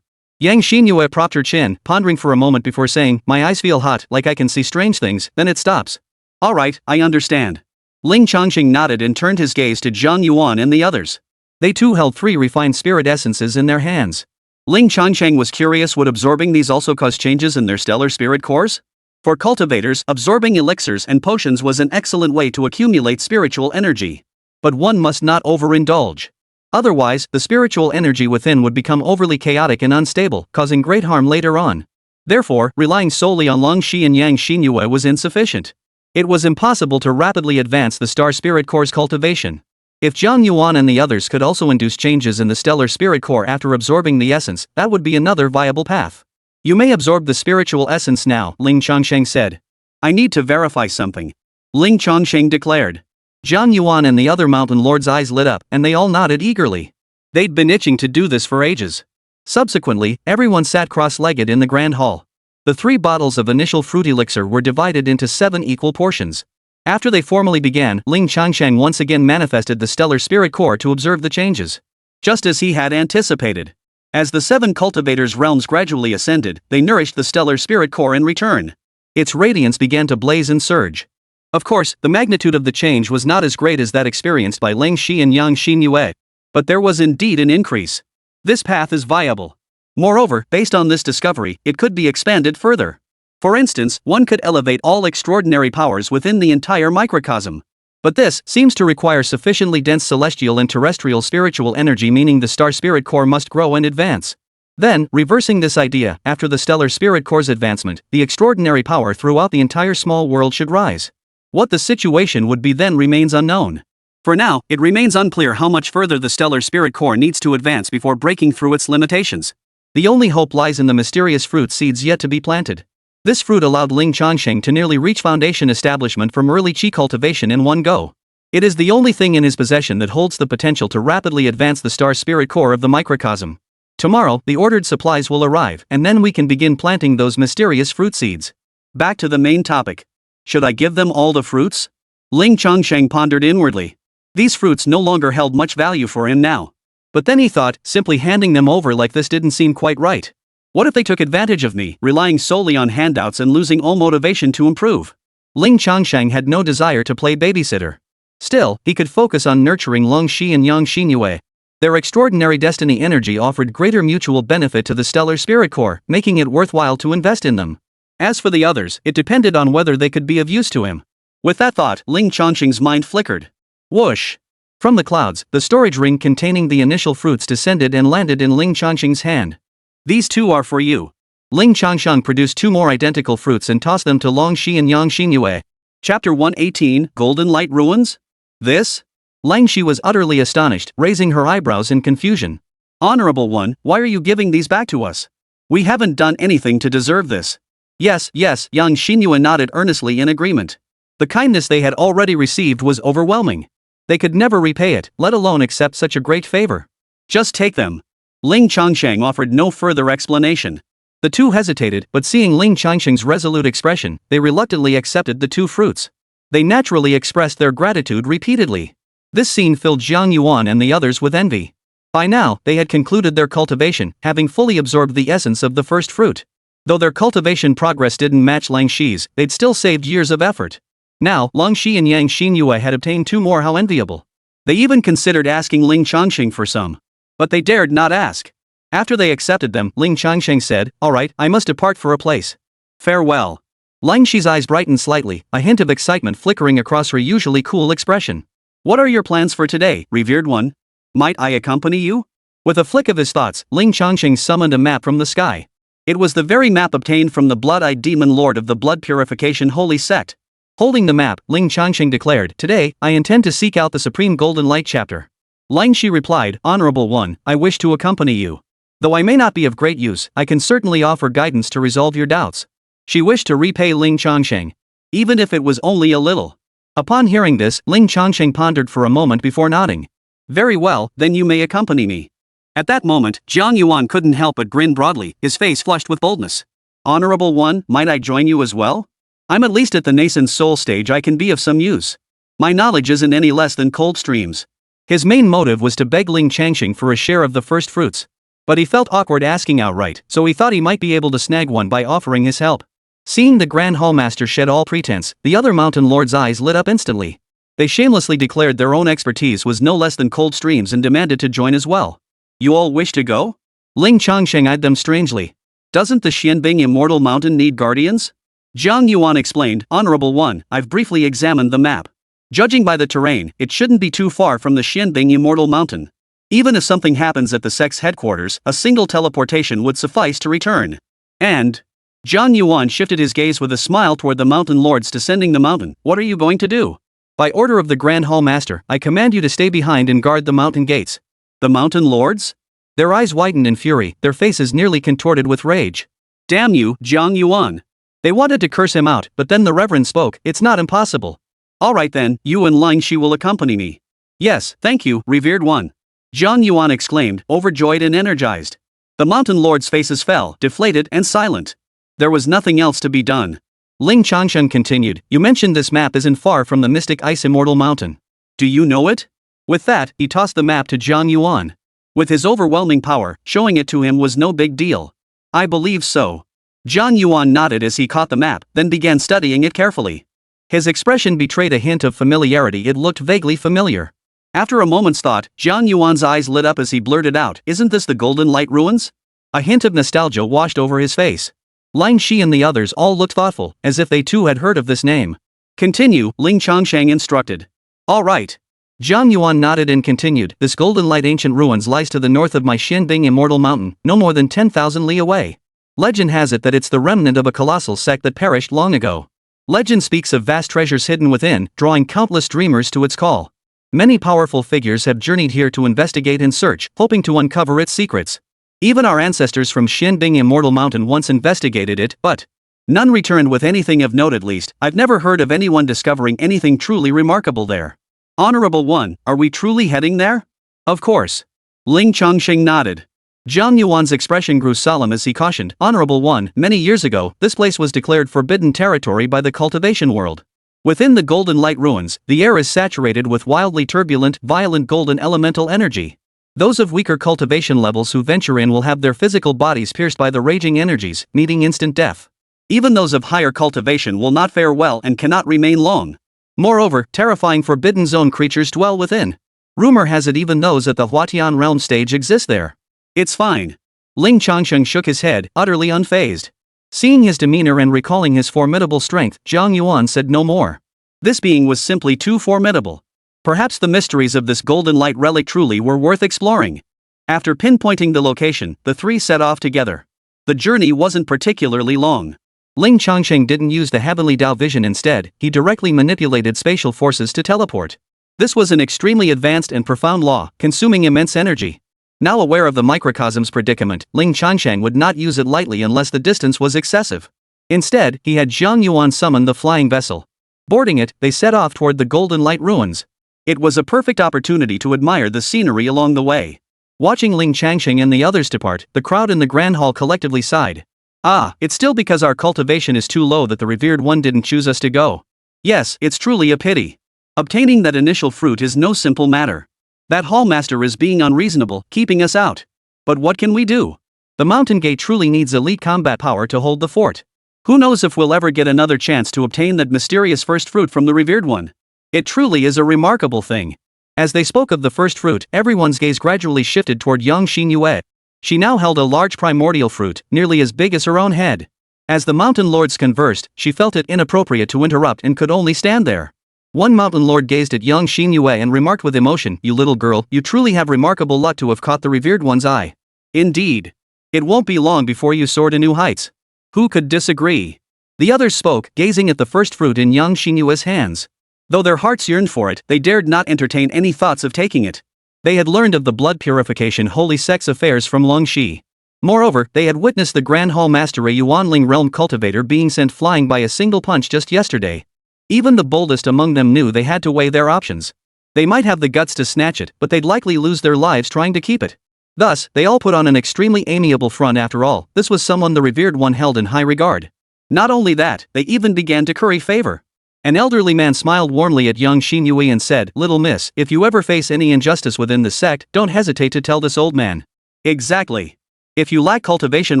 Yang Xinyue propped her chin, pondering for a moment before saying, my eyes feel hot, like I can see strange things, then it stops. Alright, I understand. Ling Changsheng nodded and turned his gaze to Zhang Yuan and the others. They too held 3 refined spirit essences in their hands. Ling Changsheng was curious, would absorbing these also cause changes in their stellar spirit cores? For cultivators, absorbing elixirs and potions was an excellent way to accumulate spiritual energy. But one must not overindulge. Otherwise, the spiritual energy within would become overly chaotic and unstable, causing great harm later on. Therefore, relying solely on Long Shi and Yang Xinyue was insufficient. It was impossible to rapidly advance the star spirit core's cultivation. If Jiang Yuan and the others could also induce changes in the stellar spirit core after absorbing the essence, that would be another viable path. You may absorb the spiritual essence now, Ling Changsheng said. I need to verify something, Ling Changsheng declared. Jiang Yuan and the other mountain lords' eyes lit up, and they all nodded eagerly. They'd been itching to do this for ages. Subsequently, everyone sat cross-legged in the grand hall. The 3 bottles of initial fruit elixir were divided into 7 equal portions. After they formally began, Ling Changsheng once again manifested the stellar spirit core to observe the changes. Just as he had anticipated. As the 7 cultivators' realms gradually ascended, they nourished the stellar spirit core in return. Its radiance began to blaze and surge. Of course, the magnitude of the change was not as great as that experienced by Ling Shi and Yang Xinyue. But there was indeed an increase. This path is viable. Moreover, based on this discovery, it could be expanded further. For instance, one could elevate all extraordinary powers within the entire microcosm. But this seems to require sufficiently dense celestial and terrestrial spiritual energy, meaning the star spirit core must grow and advance. Then, reversing this idea, after the stellar spirit core's advancement, the extraordinary power throughout the entire small world should rise. What the situation would be then remains unknown. For now, it remains unclear how much further the stellar spirit core needs to advance before breaking through its limitations. The only hope lies in the mysterious fruit seeds yet to be planted. This fruit allowed Ling Changsheng to nearly reach foundation establishment from early qi cultivation in one go. It is the only thing in his possession that holds the potential to rapidly advance the star spirit core of the microcosm. Tomorrow, the ordered supplies will arrive, and then we can begin planting those mysterious fruit seeds. Back to the main topic. Should I give them all the fruits? Ling Changsheng pondered inwardly. These fruits no longer held much value for him now. But then he thought, simply handing them over like this didn't seem quite right. What if they took advantage of me, relying solely on handouts and losing all motivation to improve? Ling Changsheng had no desire to play babysitter. Still, he could focus on nurturing Long Shi and Yang Xinyue. Their extraordinary destiny energy offered greater mutual benefit to the stellar spirit core, making it worthwhile to invest in them. As for the others, it depended on whether they could be of use to him. With that thought, Ling Changsheng's mind flickered. Whoosh! From the clouds, the storage ring containing the initial fruits descended and landed in Ling Changsheng's hand. These 2 are for you. Ling Changsheng produced 2 more identical fruits and tossed them to Long Shi and Yang Xinyue. Chapter 118, Golden Light Ruins? This? Lang Shi was utterly astonished, raising her eyebrows in confusion. Honorable one, why are you giving these back to us? We haven't done anything to deserve this. Yes, Yang Xinyue nodded earnestly in agreement. The kindness they had already received was overwhelming. They could never repay it, let alone accept such a great favor. Just take them. Ling Changsheng offered no further explanation. The 2 hesitated, but seeing Ling Changsheng's resolute expression, they reluctantly accepted the 2 fruits. They naturally expressed their gratitude repeatedly. This scene filled Jiang Yuan and the others with envy. By now, they had concluded their cultivation, having fully absorbed the essence of the first fruit. Though their cultivation progress didn't match Lang Shi's, they'd still saved years of effort. Now, Long Shi and Yang Xinyue had obtained 2 more. How enviable. They even considered asking Ling Changsheng for some. But they dared not ask. After they accepted them, Ling Changsheng said, "Alright, I must depart for a place. Farewell." Lang Shi's eyes brightened slightly, a hint of excitement flickering across her usually cool expression. "What are your plans for today, revered one? Might I accompany you?" With a flick of his thoughts, Ling Changsheng summoned a map from the sky. It was the very map obtained from the blood-eyed demon lord of the blood purification holy sect. Holding the map, Ling Changsheng declared, "Today, I intend to seek out the Supreme Golden Light chapter." Lang Shi replied, "Honorable one, I wish to accompany you. Though I may not be of great use, I can certainly offer guidance to resolve your doubts." She wished to repay Ling Changsheng, even if it was only a little. Upon hearing this, Ling Changsheng pondered for a moment before nodding. "Very well, then you may accompany me." At that moment, Jiang Yuan couldn't help but grin broadly, his face flushed with boldness. "Honorable one, might I join you as well? I'm at least at the nascent soul stage. I can be of some use. My knowledge isn't any less than cold streams." His main motive was to beg Ling Changsheng for a share of the first fruits. But he felt awkward asking outright, so he thought he might be able to snag one by offering his help. Seeing the Grand Hallmaster shed all pretense, the other mountain lords' eyes lit up instantly. They shamelessly declared their own expertise was no less than cold streams and demanded to join as well. "You all wish to go?" Ling Changsheng eyed them strangely. Doesn't the Xianbing Immortal Mountain need guardians? Zhang Yuan explained, Honorable One, I've briefly examined the map. Judging by the terrain, it shouldn't be too far from the Xianbing Immortal Mountain. Even if something happens at the sect's headquarters, a single teleportation would suffice to return. And Zhang Yuan shifted his gaze with a smile toward the mountain lords descending the mountain. What are you going to do? By order of the Grand Hall Master, I command you to stay behind and guard the mountain gates. The mountain lords? Their eyes widened in fury, their faces nearly contorted with rage. Damn you, Zhang Yuan. They wanted to curse him out, but then the Reverend spoke, it's not impossible. Alright then, you and Ling Shi will accompany me. Yes, thank you, revered one. Zhang Yuan exclaimed, overjoyed and energized. The mountain lords' faces fell, deflated and silent. There was nothing else to be done. Ling Changsheng continued, you mentioned this map isn't far from the mystic Ice Immortal Mountain. Do you know it? With that, he tossed the map to Zhang Yuan. With his overwhelming power, showing it to him was no big deal. I believe so. Zhang Yuan nodded as he caught the map, then began studying it carefully. His expression betrayed a hint of familiarity, it looked vaguely familiar. After a moment's thought, Zhang Yuan's eyes lit up as he blurted out, isn't this the Golden Light Ruins? A hint of nostalgia washed over his face. Ling Shi and the others all looked thoughtful, as if they too had heard of this name. Continue, Ling Changsheng instructed. All right. Zhang Yuan nodded and continued, this Golden Light ancient ruins lies to the north of my Xianbing Immortal Mountain, no more than 10,000 li away. Legend has it that it's the remnant of a colossal sect that perished long ago. Legend speaks of vast treasures hidden within, drawing countless dreamers to its call. Many powerful figures have journeyed here to investigate and search, hoping to uncover its secrets. Even our ancestors from Xianbing Immortal Mountain once investigated it, but none returned with anything of note. At least, I've never heard of anyone discovering anything truly remarkable there. Honorable One, are we truly heading there? Of course. Ling Changsheng nodded. Zhang Yuan's expression grew solemn as he cautioned, Honorable One, many years ago, this place was declared forbidden territory by the cultivation world. Within the Golden Light Ruins, the air is saturated with wildly turbulent, violent golden elemental energy. Those of weaker cultivation levels who venture in will have their physical bodies pierced by the raging energies, meeting instant death. Even those of higher cultivation will not fare well and cannot remain long. Moreover, terrifying Forbidden Zone creatures dwell within. Rumor has it even those at the Huatian realm stage exist there. It's fine. Ling Changsheng shook his head, utterly unfazed. Seeing his demeanor and recalling his formidable strength, Zhang Yuan said no more. This being was simply too formidable. Perhaps the mysteries of this golden light relic truly were worth exploring. After pinpointing the location, the three set off together. The journey wasn't particularly long. Ling Changsheng didn't use the heavenly Dao vision, instead, he directly manipulated spatial forces to teleport. This was an extremely advanced and profound law, consuming immense energy. Now aware of the microcosm's predicament, Ling Changsheng would not use it lightly unless the distance was excessive. Instead, he had Zhang Yuan summon the flying vessel. Boarding it, they set off toward the Golden Light Ruins. It was a perfect opportunity to admire the scenery along the way. Watching Ling Changsheng and the others depart, the crowd in the Grand Hall collectively sighed. Ah, it's still because our cultivation is too low that the revered one didn't choose us to go. Yes, it's truly a pity. Obtaining that initial fruit is no simple matter. That hallmaster is being unreasonable, keeping us out. But what can we do? The mountain gate truly needs elite combat power to hold the fort. Who knows if we'll ever get another chance to obtain that mysterious first fruit from the revered one. It truly is a remarkable thing. As they spoke of the first fruit, everyone's gaze gradually shifted toward young Xinyue. She now held a large primordial fruit, nearly as big as her own head. As the mountain lords conversed, she felt it inappropriate to interrupt and could only stand there. One mountain lord gazed at young Xinyue and remarked with emotion, you little girl, you truly have remarkable luck to have caught the revered one's eye. Indeed. It won't be long before you soar to new heights. Who could disagree? The others spoke, gazing at the first fruit in young Xinyue's hands. Though their hearts yearned for it, they dared not entertain any thoughts of taking it. They had learned of the blood purification holy sect's affairs from Long Shi. Moreover, they had witnessed the Grand Hall Master, a Yuanling realm cultivator, being sent flying by a single punch just yesterday. Even the boldest among them knew they had to weigh their options. They might have the guts to snatch it, but they'd likely lose their lives trying to keep it. Thus, they all put on an extremely amiable front. After all, this was someone the revered one held in high regard. Not only that, they even began to curry favor. An elderly man smiled warmly at young Xinyue and said, little miss, if you ever face any injustice within the sect, don't hesitate to tell this old man. Exactly. If you lack cultivation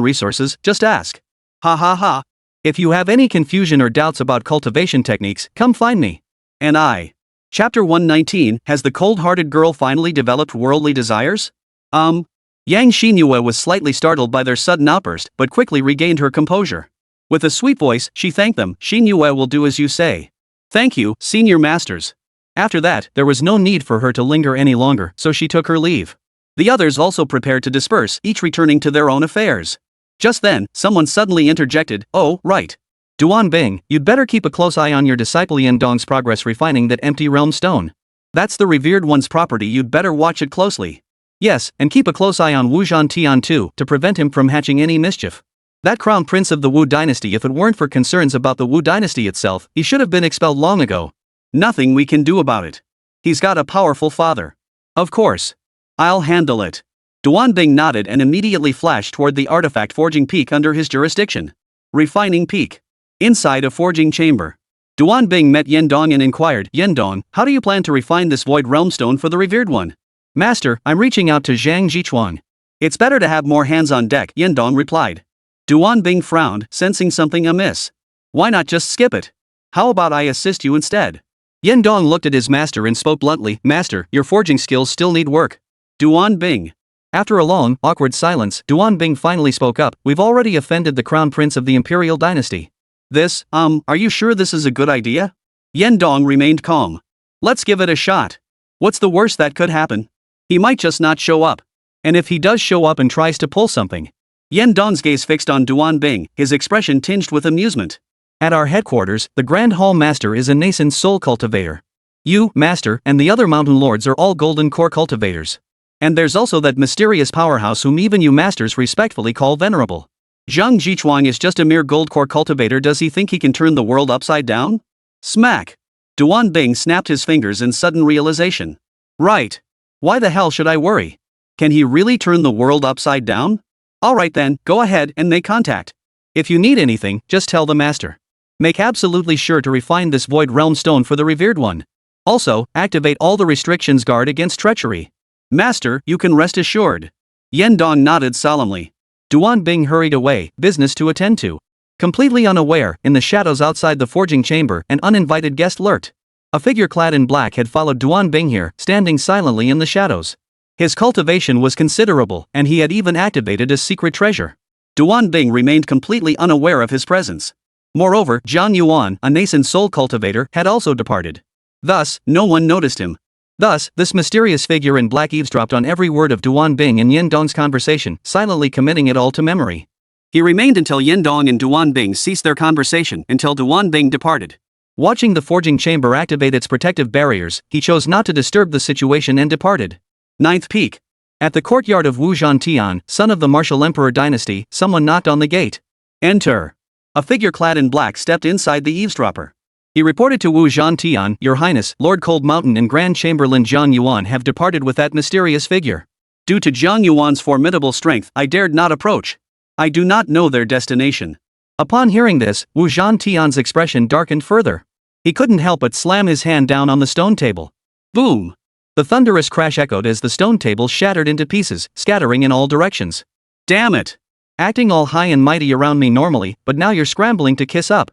resources, just ask. Ha ha ha. If you have any confusion or doubts about cultivation techniques, come find me. And I. Chapter 119, has the cold-hearted girl finally developed worldly desires? Yang Xinyue was slightly startled by their sudden outburst but quickly regained her composure. With a sweet voice, she thanked them. Xinyue will do as you say. Thank you, senior masters. After that, there was no need for her to linger any longer, so she took her leave. The others also prepared to disperse, each returning to their own affairs. Just then, someone suddenly interjected, "Oh, right. Duan Bing, you'd better keep a close eye on your disciple Yendong's progress refining that empty realm stone. That's the revered one's property, you'd better watch it closely. Yes, and keep a close eye on Wu Zhantian too, to prevent him from hatching any mischief. That crown prince of the Wu dynasty, if it weren't for concerns about the Wu dynasty itself, he should have been expelled long ago. Nothing we can do about it. He's got a powerful father." "Of course. I'll handle it." Duan Bing nodded and immediately flashed toward the artifact forging peak under his jurisdiction. Refining peak. Inside a forging chamber. Duan Bing met Yendong and inquired, "Yendong, how do you plan to refine this void realm stone for the revered one?" "Master, I'm reaching out to Zhang Jichuan. It's better to have more hands on deck," Yendong replied. Duan Bing frowned, sensing something amiss. "Why not just skip it? How about I assist you instead?" Yendong looked at his master and spoke bluntly, "Master, your forging skills still need work." Duan Bing. After a long, awkward silence, Duan Bing finally spoke up, "We've already offended the crown prince of the imperial dynasty. Are you sure this is a good idea?" Yendong remained calm. "Let's give it a shot. What's the worst that could happen? He might just not show up. And if he does show up and tries to pull something?" Yendong's gaze fixed on Duan Bing, his expression tinged with amusement. "At our headquarters, the Grand Hall Master is a nascent soul cultivator. You, Master, and the other mountain lords are all golden core cultivators. And there's also that mysterious powerhouse whom even you masters respectfully call venerable. Zhang Jichuang is just a mere gold core cultivator. Does he think he can turn the world upside down?" Smack! Duan Bing snapped his fingers in sudden realization. Right. Why the hell should I worry? Can he really turn the world upside down? Alright then, go ahead and make contact. If you need anything, just tell the master. Make absolutely sure to refine this void realm stone for the revered one. Also, activate all the restrictions guard against treachery. Master, you can rest assured. Yendong nodded solemnly. Duan Bing hurried away, business to attend to. Completely unaware, in the shadows outside the forging chamber, an uninvited guest lurked. A figure clad in black had followed Duan Bing here, standing silently in the shadows. His cultivation was considerable, and he had even activated a secret treasure. Duan Bing remained completely unaware of his presence. Moreover, Zhang Yuan, a nascent soul cultivator, had also departed. Thus, no one noticed him. Thus, this mysterious figure in black eavesdropped on every word of Duan Bing and Yendong's conversation, silently committing it all to memory. He remained until Yendong and Duan Bing ceased their conversation, until Duan Bing departed. Watching the forging chamber activate its protective barriers, he chose not to disturb the situation and departed. Ninth Peak. At the courtyard of Wu Zhantian, son of the martial emperor dynasty, someone knocked on the gate. Enter. A figure clad in black stepped inside the eavesdropper. He reported to Wu Zhantian, "Your Highness, Lord Cold Mountain and Grand Chamberlain Zhang Yuan have departed with that mysterious figure. Due to Zhang Yuan's formidable strength, I dared not approach. I do not know their destination." Upon hearing this, Wu Zhantian's expression darkened further. He couldn't help but slam his hand down on the stone table. Boom! The thunderous crash echoed as the stone table shattered into pieces, scattering in all directions. Damn it! Acting all high and mighty around me normally, but now you're scrambling to kiss up.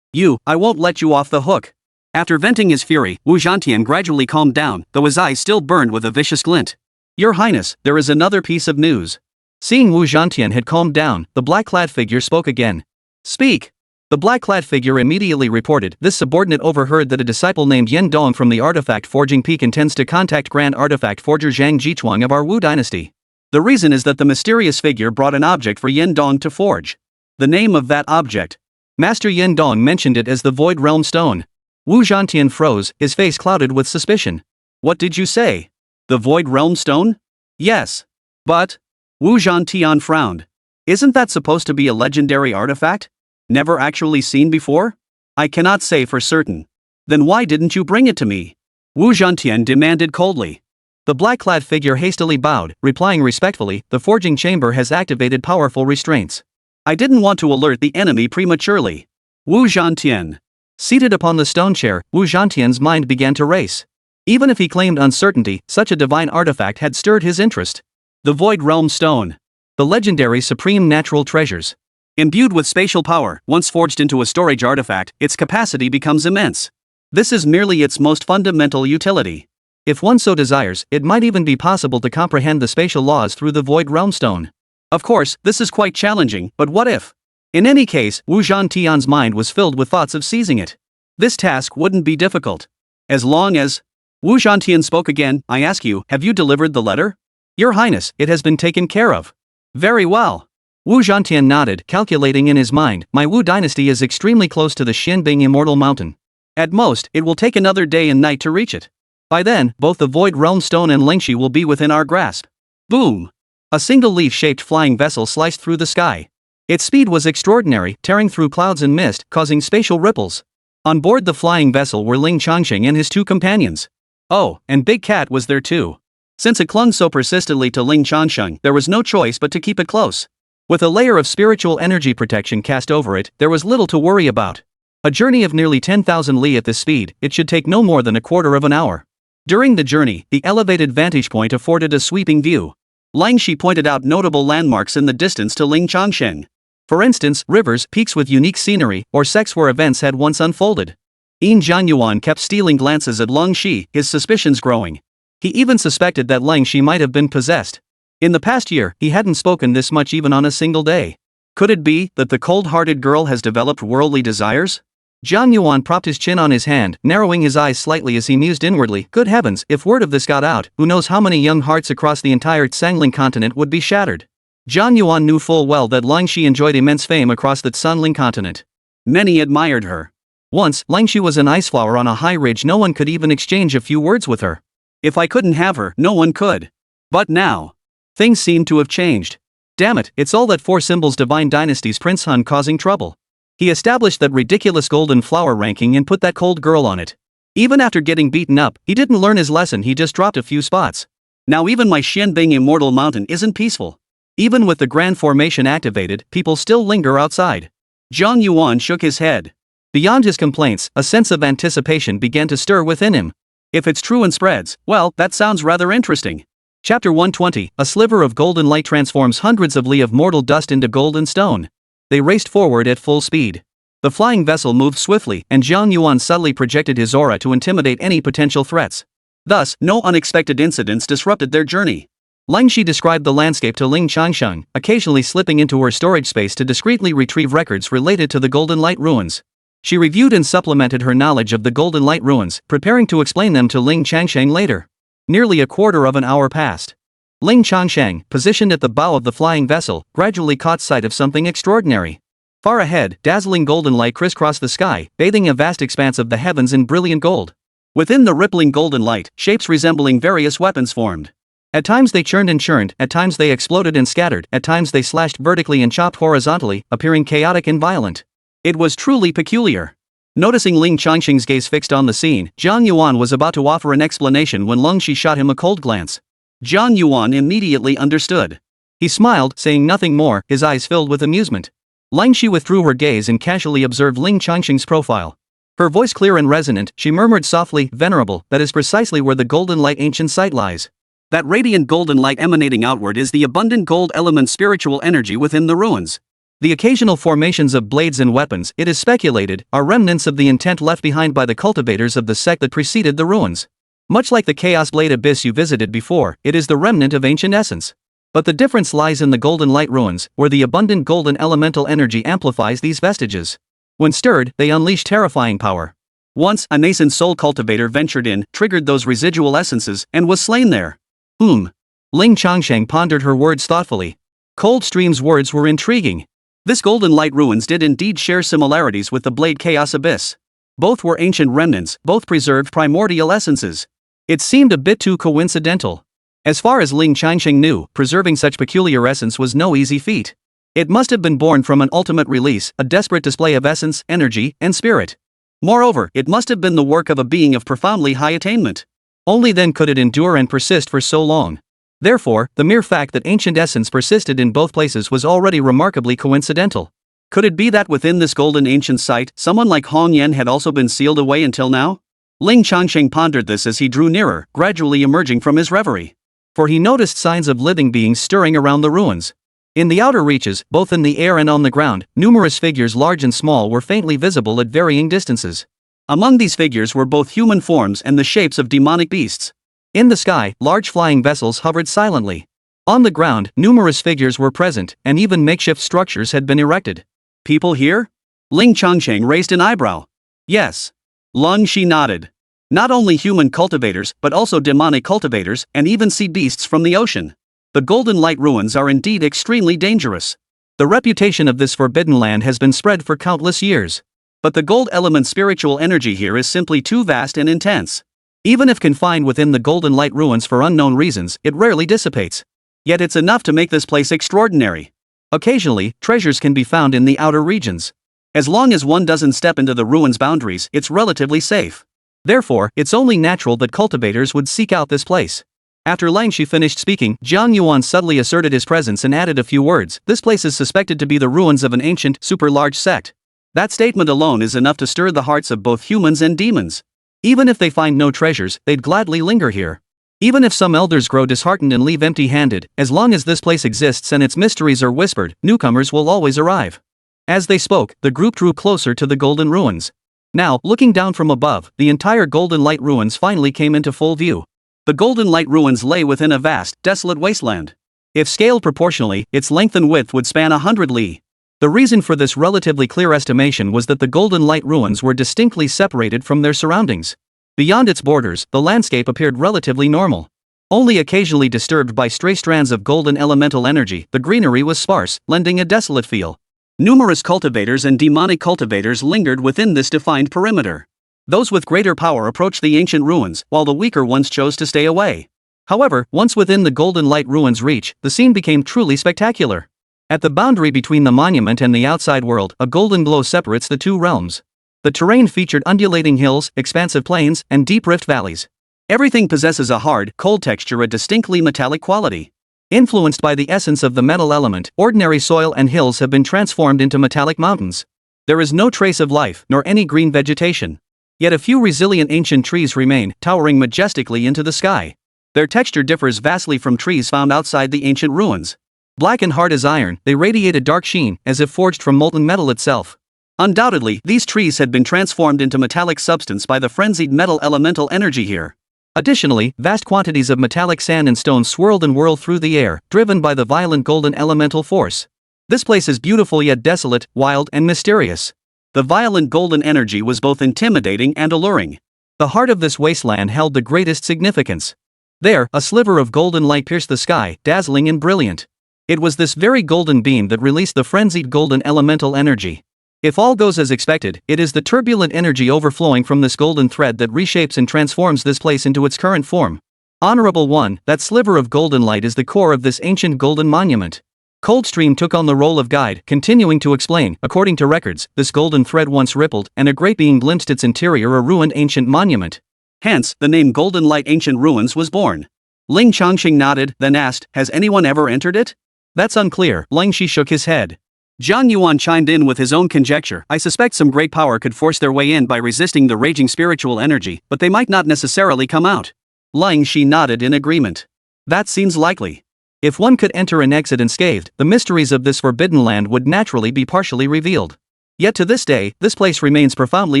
I won't let you off the hook. After venting his fury, Wu Zhantian gradually calmed down, though his eyes still burned with a vicious glint. Your Highness, there is another piece of news. Seeing Wu Zhantian had calmed down, the black-clad figure spoke again. Speak! The black-clad figure immediately reported. This subordinate overheard that a disciple named Yendong from the artifact forging peak intends to contact Grand Artifact Forger Zhang Jichuang of our Wu dynasty. The reason is that the mysterious figure brought an object for Yendong to forge. The name of that object. Master Yendong mentioned it as the Void Realm Stone. Wu Zhantian froze, his face clouded with suspicion. What did you say? The Void Realm Stone? Yes. But? Wu Zhantian frowned. Isn't that supposed to be a legendary artifact? Never actually seen before? I cannot say for certain. Then why didn't you bring it to me? Wu Zhantian demanded coldly. The black-clad figure hastily bowed, replying respectfully, the forging chamber has activated powerful restraints. I didn't want to alert the enemy prematurely. Wu Zhantian. Seated upon the stone chair, Wu Zhantian's mind began to race. Even if he claimed uncertainty, such a divine artifact had stirred his interest. The Void Realm Stone. The legendary supreme natural treasures. Imbued with spatial power, once forged into a storage artifact, its capacity becomes immense. This is merely its most fundamental utility. If one so desires, it might even be possible to comprehend the spatial laws through the Void Realm Stone. Of course, this is quite challenging, but what if? In any case, Wu Zhantian's mind was filled with thoughts of seizing it. This task wouldn't be difficult. As long as... Wu Zhantian spoke again. I ask you, have you delivered the letter? Your Highness, it has been taken care of. Very well. Wu Zhantian nodded, calculating in his mind, my Wu dynasty is extremely close to the Xinbing Immortal Mountain. At most, it will take another day and night to reach it. By then, both the Void Realm Stone and Lingxi will be within our grasp. Boom! A single leaf-shaped flying vessel sliced through the sky. Its speed was extraordinary, tearing through clouds and mist, causing spatial ripples. On board the flying vessel were Ling Changsheng and his two companions. Oh, and Big Cat was there too. Since it clung so persistently to Ling Changsheng, there was no choice but to keep it close. With a layer of spiritual energy protection cast over it, there was little to worry about. A journey of nearly 10,000 li at this speed, it should take no more than a quarter of an hour. During the journey, the elevated vantage point afforded a sweeping view. Lingxi pointed out notable landmarks in the distance to Ling Changsheng. For instance, rivers, peaks with unique scenery, or sects where events had once unfolded. Xinyue kept stealing glances at Lingxi, his suspicions growing. He even suspected that Lingxi might have been possessed. In the past year, he hadn't spoken this much even on a single day. Could it be that the cold-hearted girl has developed worldly desires? Zhang Yuan propped his chin on his hand, narrowing his eyes slightly as he mused inwardly, good heavens, if word of this got out, who knows how many young hearts across the entire Tsangling continent would be shattered. Zhang Yuan knew full well that Lingxi enjoyed immense fame across the Tsangling continent. Many admired her. Once, Lingxi was an ice flower on a high ridge, no one could even exchange a few words with her. If I couldn't have her, no one could. But now, things seem to have changed. Damn it, it's all that Four Symbols Divine Dynasty's Prince Hun causing trouble. He established that ridiculous golden flower ranking and put that cold girl on it. Even after getting beaten up, he didn't learn his lesson, he just dropped a few spots. Now even my Xinbing Immortal Mountain isn't peaceful. Even with the Grand Formation activated, people still linger outside. Zhang Yuan shook his head. Beyond his complaints, a sense of anticipation began to stir within him. If it's true and spreads, well, that sounds rather interesting. Chapter 120, a sliver of golden light transforms hundreds of li of mortal dust into gold and stone. They raced forward at full speed. The flying vessel moved swiftly, and Zhang Yuan subtly projected his aura to intimidate any potential threats. Thus, no unexpected incidents disrupted their journey. Lingxi described the landscape to Ling Changsheng, occasionally slipping into her storage space to discreetly retrieve records related to the Golden Light ruins. She reviewed and supplemented her knowledge of the Golden Light ruins, preparing to explain them to Ling Changsheng later. Nearly a quarter of an hour passed. Ling Changsheng, positioned at the bow of the flying vessel, gradually caught sight of something extraordinary. Far ahead, dazzling golden light crisscrossed the sky, bathing a vast expanse of the heavens in brilliant gold. Within the rippling golden light, shapes resembling various weapons formed. At times they churned and churned, at times they exploded and scattered, at times they slashed vertically and chopped horizontally, appearing chaotic and violent. It was truly peculiar. Noticing Ling Changsheng's gaze fixed on the scene, Zhang Yuan was about to offer an explanation when Lingxi shot him a cold glance. Zhang Yuan immediately understood. He smiled, saying nothing more, his eyes filled with amusement. Lingxi withdrew her gaze and casually observed Ling Changsheng's profile. Her voice clear and resonant, she murmured softly, "Venerable, that is precisely where the golden light ancient site lies. That radiant golden light emanating outward is the abundant gold element spiritual energy within the ruins. The occasional formations of blades and weapons, it is speculated, are remnants of the intent left behind by the cultivators of the sect that preceded the ruins. Much like the Chaos Blade Abyss you visited before, it is the remnant of ancient essence. But the difference lies in the Golden Light ruins, where the abundant golden elemental energy amplifies these vestiges. When stirred, they unleash terrifying power. Once, a nascent soul cultivator ventured in, triggered those residual essences, and was slain there." Ling Changsheng pondered her words thoughtfully. Coldstream's words were intriguing. This Golden Light ruins did indeed share similarities with the Blade Chaos Abyss. Both were ancient remnants, both preserved primordial essences. It seemed a bit too coincidental. As far as Ling Changsheng knew, preserving such peculiar essence was no easy feat. It must have been born from an ultimate release, a desperate display of essence, energy, and spirit. Moreover, it must have been the work of a being of profoundly high attainment. Only then could it endure and persist for so long. Therefore, the mere fact that ancient essence persisted in both places was already remarkably coincidental. Could it be that within this golden ancient site, someone like Hong Yan had also been sealed away until now? Ling Changsheng pondered this as he drew nearer, gradually emerging from his reverie. For he noticed signs of living beings stirring around the ruins. In the outer reaches, both in the air and on the ground, numerous figures large and small were faintly visible at varying distances. Among these figures were both human forms and the shapes of demonic beasts. In the sky, large flying vessels hovered silently. On the ground, numerous figures were present, and even makeshift structures had been erected. People here? Ling Changsheng raised an eyebrow. Yes. Lung Shi nodded. Not only human cultivators, but also demonic cultivators, and even sea beasts from the ocean. The Golden Light ruins are indeed extremely dangerous. The reputation of this forbidden land has been spread for countless years. But the gold element spiritual energy here is simply too vast and intense. Even if confined within the Golden Light ruins for unknown reasons, it rarely dissipates. Yet it's enough to make this place extraordinary. Occasionally, treasures can be found in the outer regions. As long as one doesn't step into the ruins' boundaries, it's relatively safe. Therefore, it's only natural that cultivators would seek out this place. After Lang Shi finished speaking, Xinyue subtly asserted his presence and added a few words. This place is suspected to be the ruins of an ancient, super-large sect. That statement alone is enough to stir the hearts of both humans and demons. Even if they find no treasures, they'd gladly linger here. Even if some elders grow disheartened and leave empty-handed, as long as this place exists and its mysteries are whispered, newcomers will always arrive. As they spoke, the group drew closer to the golden ruins. Now, looking down from above, the entire Golden Light ruins finally came into full view. The Golden Light ruins lay within a vast, desolate wasteland. If scaled proportionally, its length and width would span 100 li. The reason for this relatively clear estimation was that the Golden Light ruins were distinctly separated from their surroundings. Beyond its borders, the landscape appeared relatively normal. Only occasionally disturbed by stray strands of golden elemental energy, the greenery was sparse, lending a desolate feel. Numerous cultivators and demonic cultivators lingered within this defined perimeter. Those with greater power approached the ancient ruins, while the weaker ones chose to stay away. However, once within the Golden Light ruins' reach, the scene became truly spectacular. At the boundary between the monument and the outside world, a golden glow separates the two realms. The terrain featured undulating hills, expansive plains, and deep rift valleys. Everything possesses a hard, cold texture, a distinctly metallic quality. Influenced by the essence of the metal element, ordinary soil and hills have been transformed into metallic mountains. There is no trace of life, nor any green vegetation. Yet a few resilient ancient trees remain, towering majestically into the sky. Their texture differs vastly from trees found outside the ancient ruins. Black and hard as iron, they radiate a dark sheen, as if forged from molten metal itself. Undoubtedly, these trees had been transformed into metallic substance by the frenzied metal elemental energy here. Additionally, vast quantities of metallic sand and stone swirled and whirled through the air, driven by the violent golden elemental force. This place is beautiful yet desolate, wild and mysterious. The violent golden energy was both intimidating and alluring. The heart of this wasteland held the greatest significance. There, a sliver of golden light pierced the sky, dazzling and brilliant. It was this very golden beam that released the frenzied golden elemental energy. If all goes as expected, it is the turbulent energy overflowing from this golden thread that reshapes and transforms this place into its current form. Honorable One, that sliver of golden light is the core of this ancient golden monument. Coldstream took on the role of guide, continuing to explain. According to records, this golden thread once rippled, and a great being glimpsed its interior, a ruined ancient monument. Hence, the name Golden Light Ancient Ruins was born. Ling Changsheng nodded, then asked, "Has anyone ever entered it?" "That's unclear." Lang Shi shook his head. Xinyue chimed in with his own conjecture. "I suspect some great power could force their way in by resisting the raging spiritual energy, but they might not necessarily come out." Lang Shi nodded in agreement. "That seems likely. If one could enter and exit unscathed, the mysteries of this forbidden land would naturally be partially revealed. Yet to this day, this place remains profoundly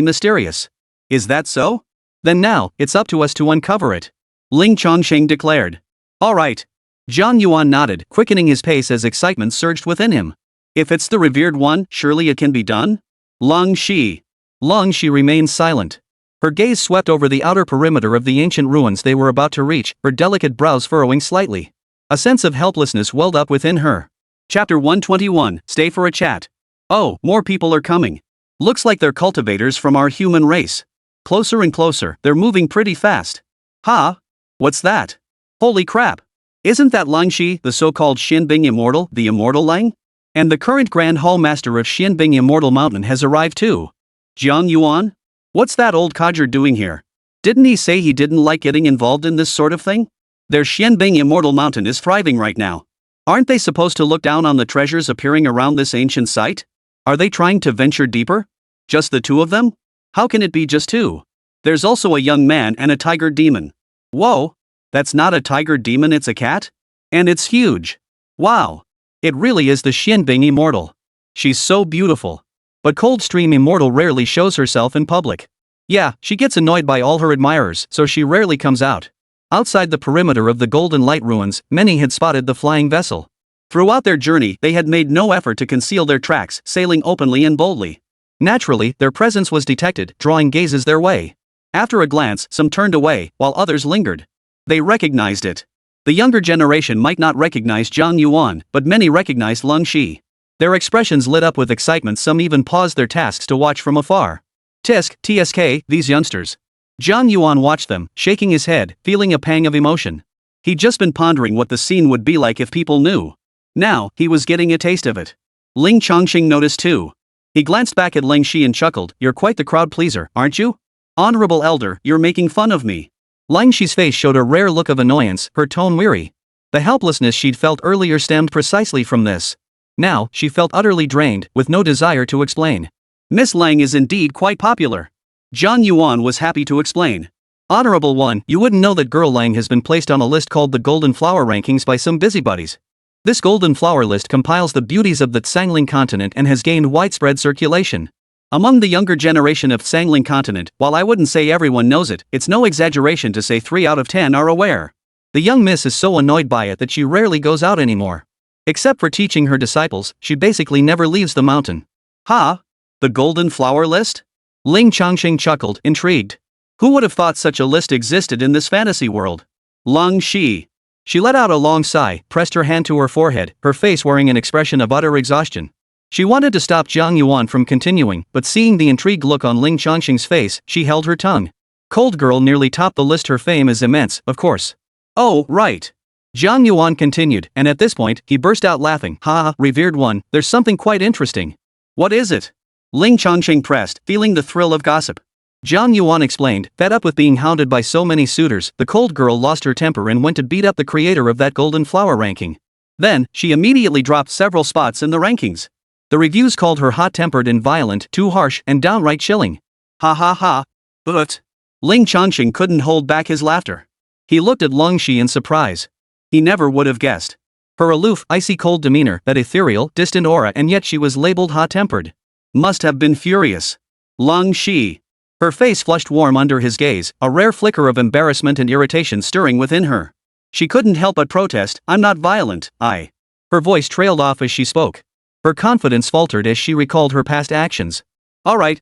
mysterious." "Is that so? Then now, it's up to us to uncover it," Ling Changsheng declared. "All right." Xinyue nodded, quickening his pace as excitement surged within him. "If it's the revered one, surely it can be done?" Lang Shi remained silent. Her gaze swept over the outer perimeter of the ancient ruins they were about to reach, her delicate brows furrowing slightly. A sense of helplessness welled up within her. Chapter 121, Stay for a Chat. "Oh, more people are coming. Looks like they're cultivators from our human race. Closer and closer, they're moving pretty fast." "Huh? What's that? Holy crap. Isn't that Lang Shi, the so-called Xianbing Immortal, the Immortal Lang? And the current Grand Hall Master of Xianbing Immortal Mountain has arrived too. Xinyue? What's that old codger doing here? Didn't he say he didn't like getting involved in this sort of thing? Their Xianbing Immortal Mountain is thriving right now. Aren't they supposed to look down on the treasures appearing around this ancient site? Are they trying to venture deeper? Just the two of them? How can it be just two? There's also a young man and a tiger demon. Whoa! That's not a tiger demon, it's a cat? And it's huge. Wow! It really is the Xianbing Immortal. She's so beautiful. But Coldstream Immortal rarely shows herself in public. Yeah, she gets annoyed by all her admirers, so she rarely comes out. Outside the perimeter of the Golden Light ruins, many had spotted the flying vessel. Throughout their journey, they had made no effort to conceal their tracks, sailing openly and boldly. Naturally, their presence was detected, drawing gazes their way. After a glance, some turned away, while others lingered. They recognized it. The younger generation might not recognize Zhang Yuan, but many recognized Leng Shi. Their expressions lit up with excitement, some even paused their tasks to watch from afar. TSK, these youngsters. Zhang Yuan watched them, shaking his head, feeling a pang of emotion. He'd just been pondering what the scene would be like if people knew. Now, he was getting a taste of it. Ling Changsheng noticed too. He glanced back at Leng Shi and chuckled, "You're quite the crowd pleaser, aren't you? Honorable elder, you're making fun of me." Leng Shi's face showed a rare look of annoyance, her tone weary. The helplessness she'd felt earlier stemmed precisely from this. Now, she felt utterly drained, with no desire to explain. "Miss Lang is indeed quite popular." Zhang Yuan was happy to explain. "Honorable one, you wouldn't know that girl Lang has been placed on a list called the Golden Flower Rankings by some busybodies. This Golden Flower list compiles the beauties of the Tsangling continent and has gained widespread circulation. Among the younger generation of Tsangling continent, while I wouldn't say everyone knows it, it's no exaggeration to say 3 out of 10 are aware. The young miss is so annoyed by it that she rarely goes out anymore. Except for teaching her disciples, she basically never leaves the mountain." "Ha? The Golden Flower list?" Ling Changsheng chuckled, intrigued. Who would have thought such a list existed in this fantasy world? Leng Shi. She let out a long sigh, pressed her hand to her forehead, her face wearing an expression of utter exhaustion. She wanted to stop Zhang Yuan from continuing, but seeing the intrigued look on Ling Changsheng's face, she held her tongue. Cold Girl nearly topped the list. Her fame is immense, of course. "Oh, right." Zhang Yuan continued, and at this point, he burst out laughing. "Ha, revered one, there's something quite interesting." "What is it?" Ling Changsheng pressed, feeling the thrill of gossip. Zhang Yuan explained, fed up with being hounded by so many suitors, the cold girl lost her temper and went to beat up the creator of that Golden Flower ranking. Then, she immediately dropped several spots in the rankings. The reviews called her hot-tempered and violent, too harsh, and downright chilling. "Ha ha ha. But..." Ling Changsheng couldn't hold back his laughter. He looked at Leng Shi in surprise. He never would have guessed. Her aloof, icy cold demeanor, that ethereal, distant aura, and yet she was labeled hot-tempered. Must have been furious. Leng Shi. Her face flushed warm under his gaze, a rare flicker of embarrassment and irritation stirring within her. She couldn't help but protest, "I'm not violent, I..." Her voice trailed off as she spoke. Her confidence faltered as she recalled her past actions. All right,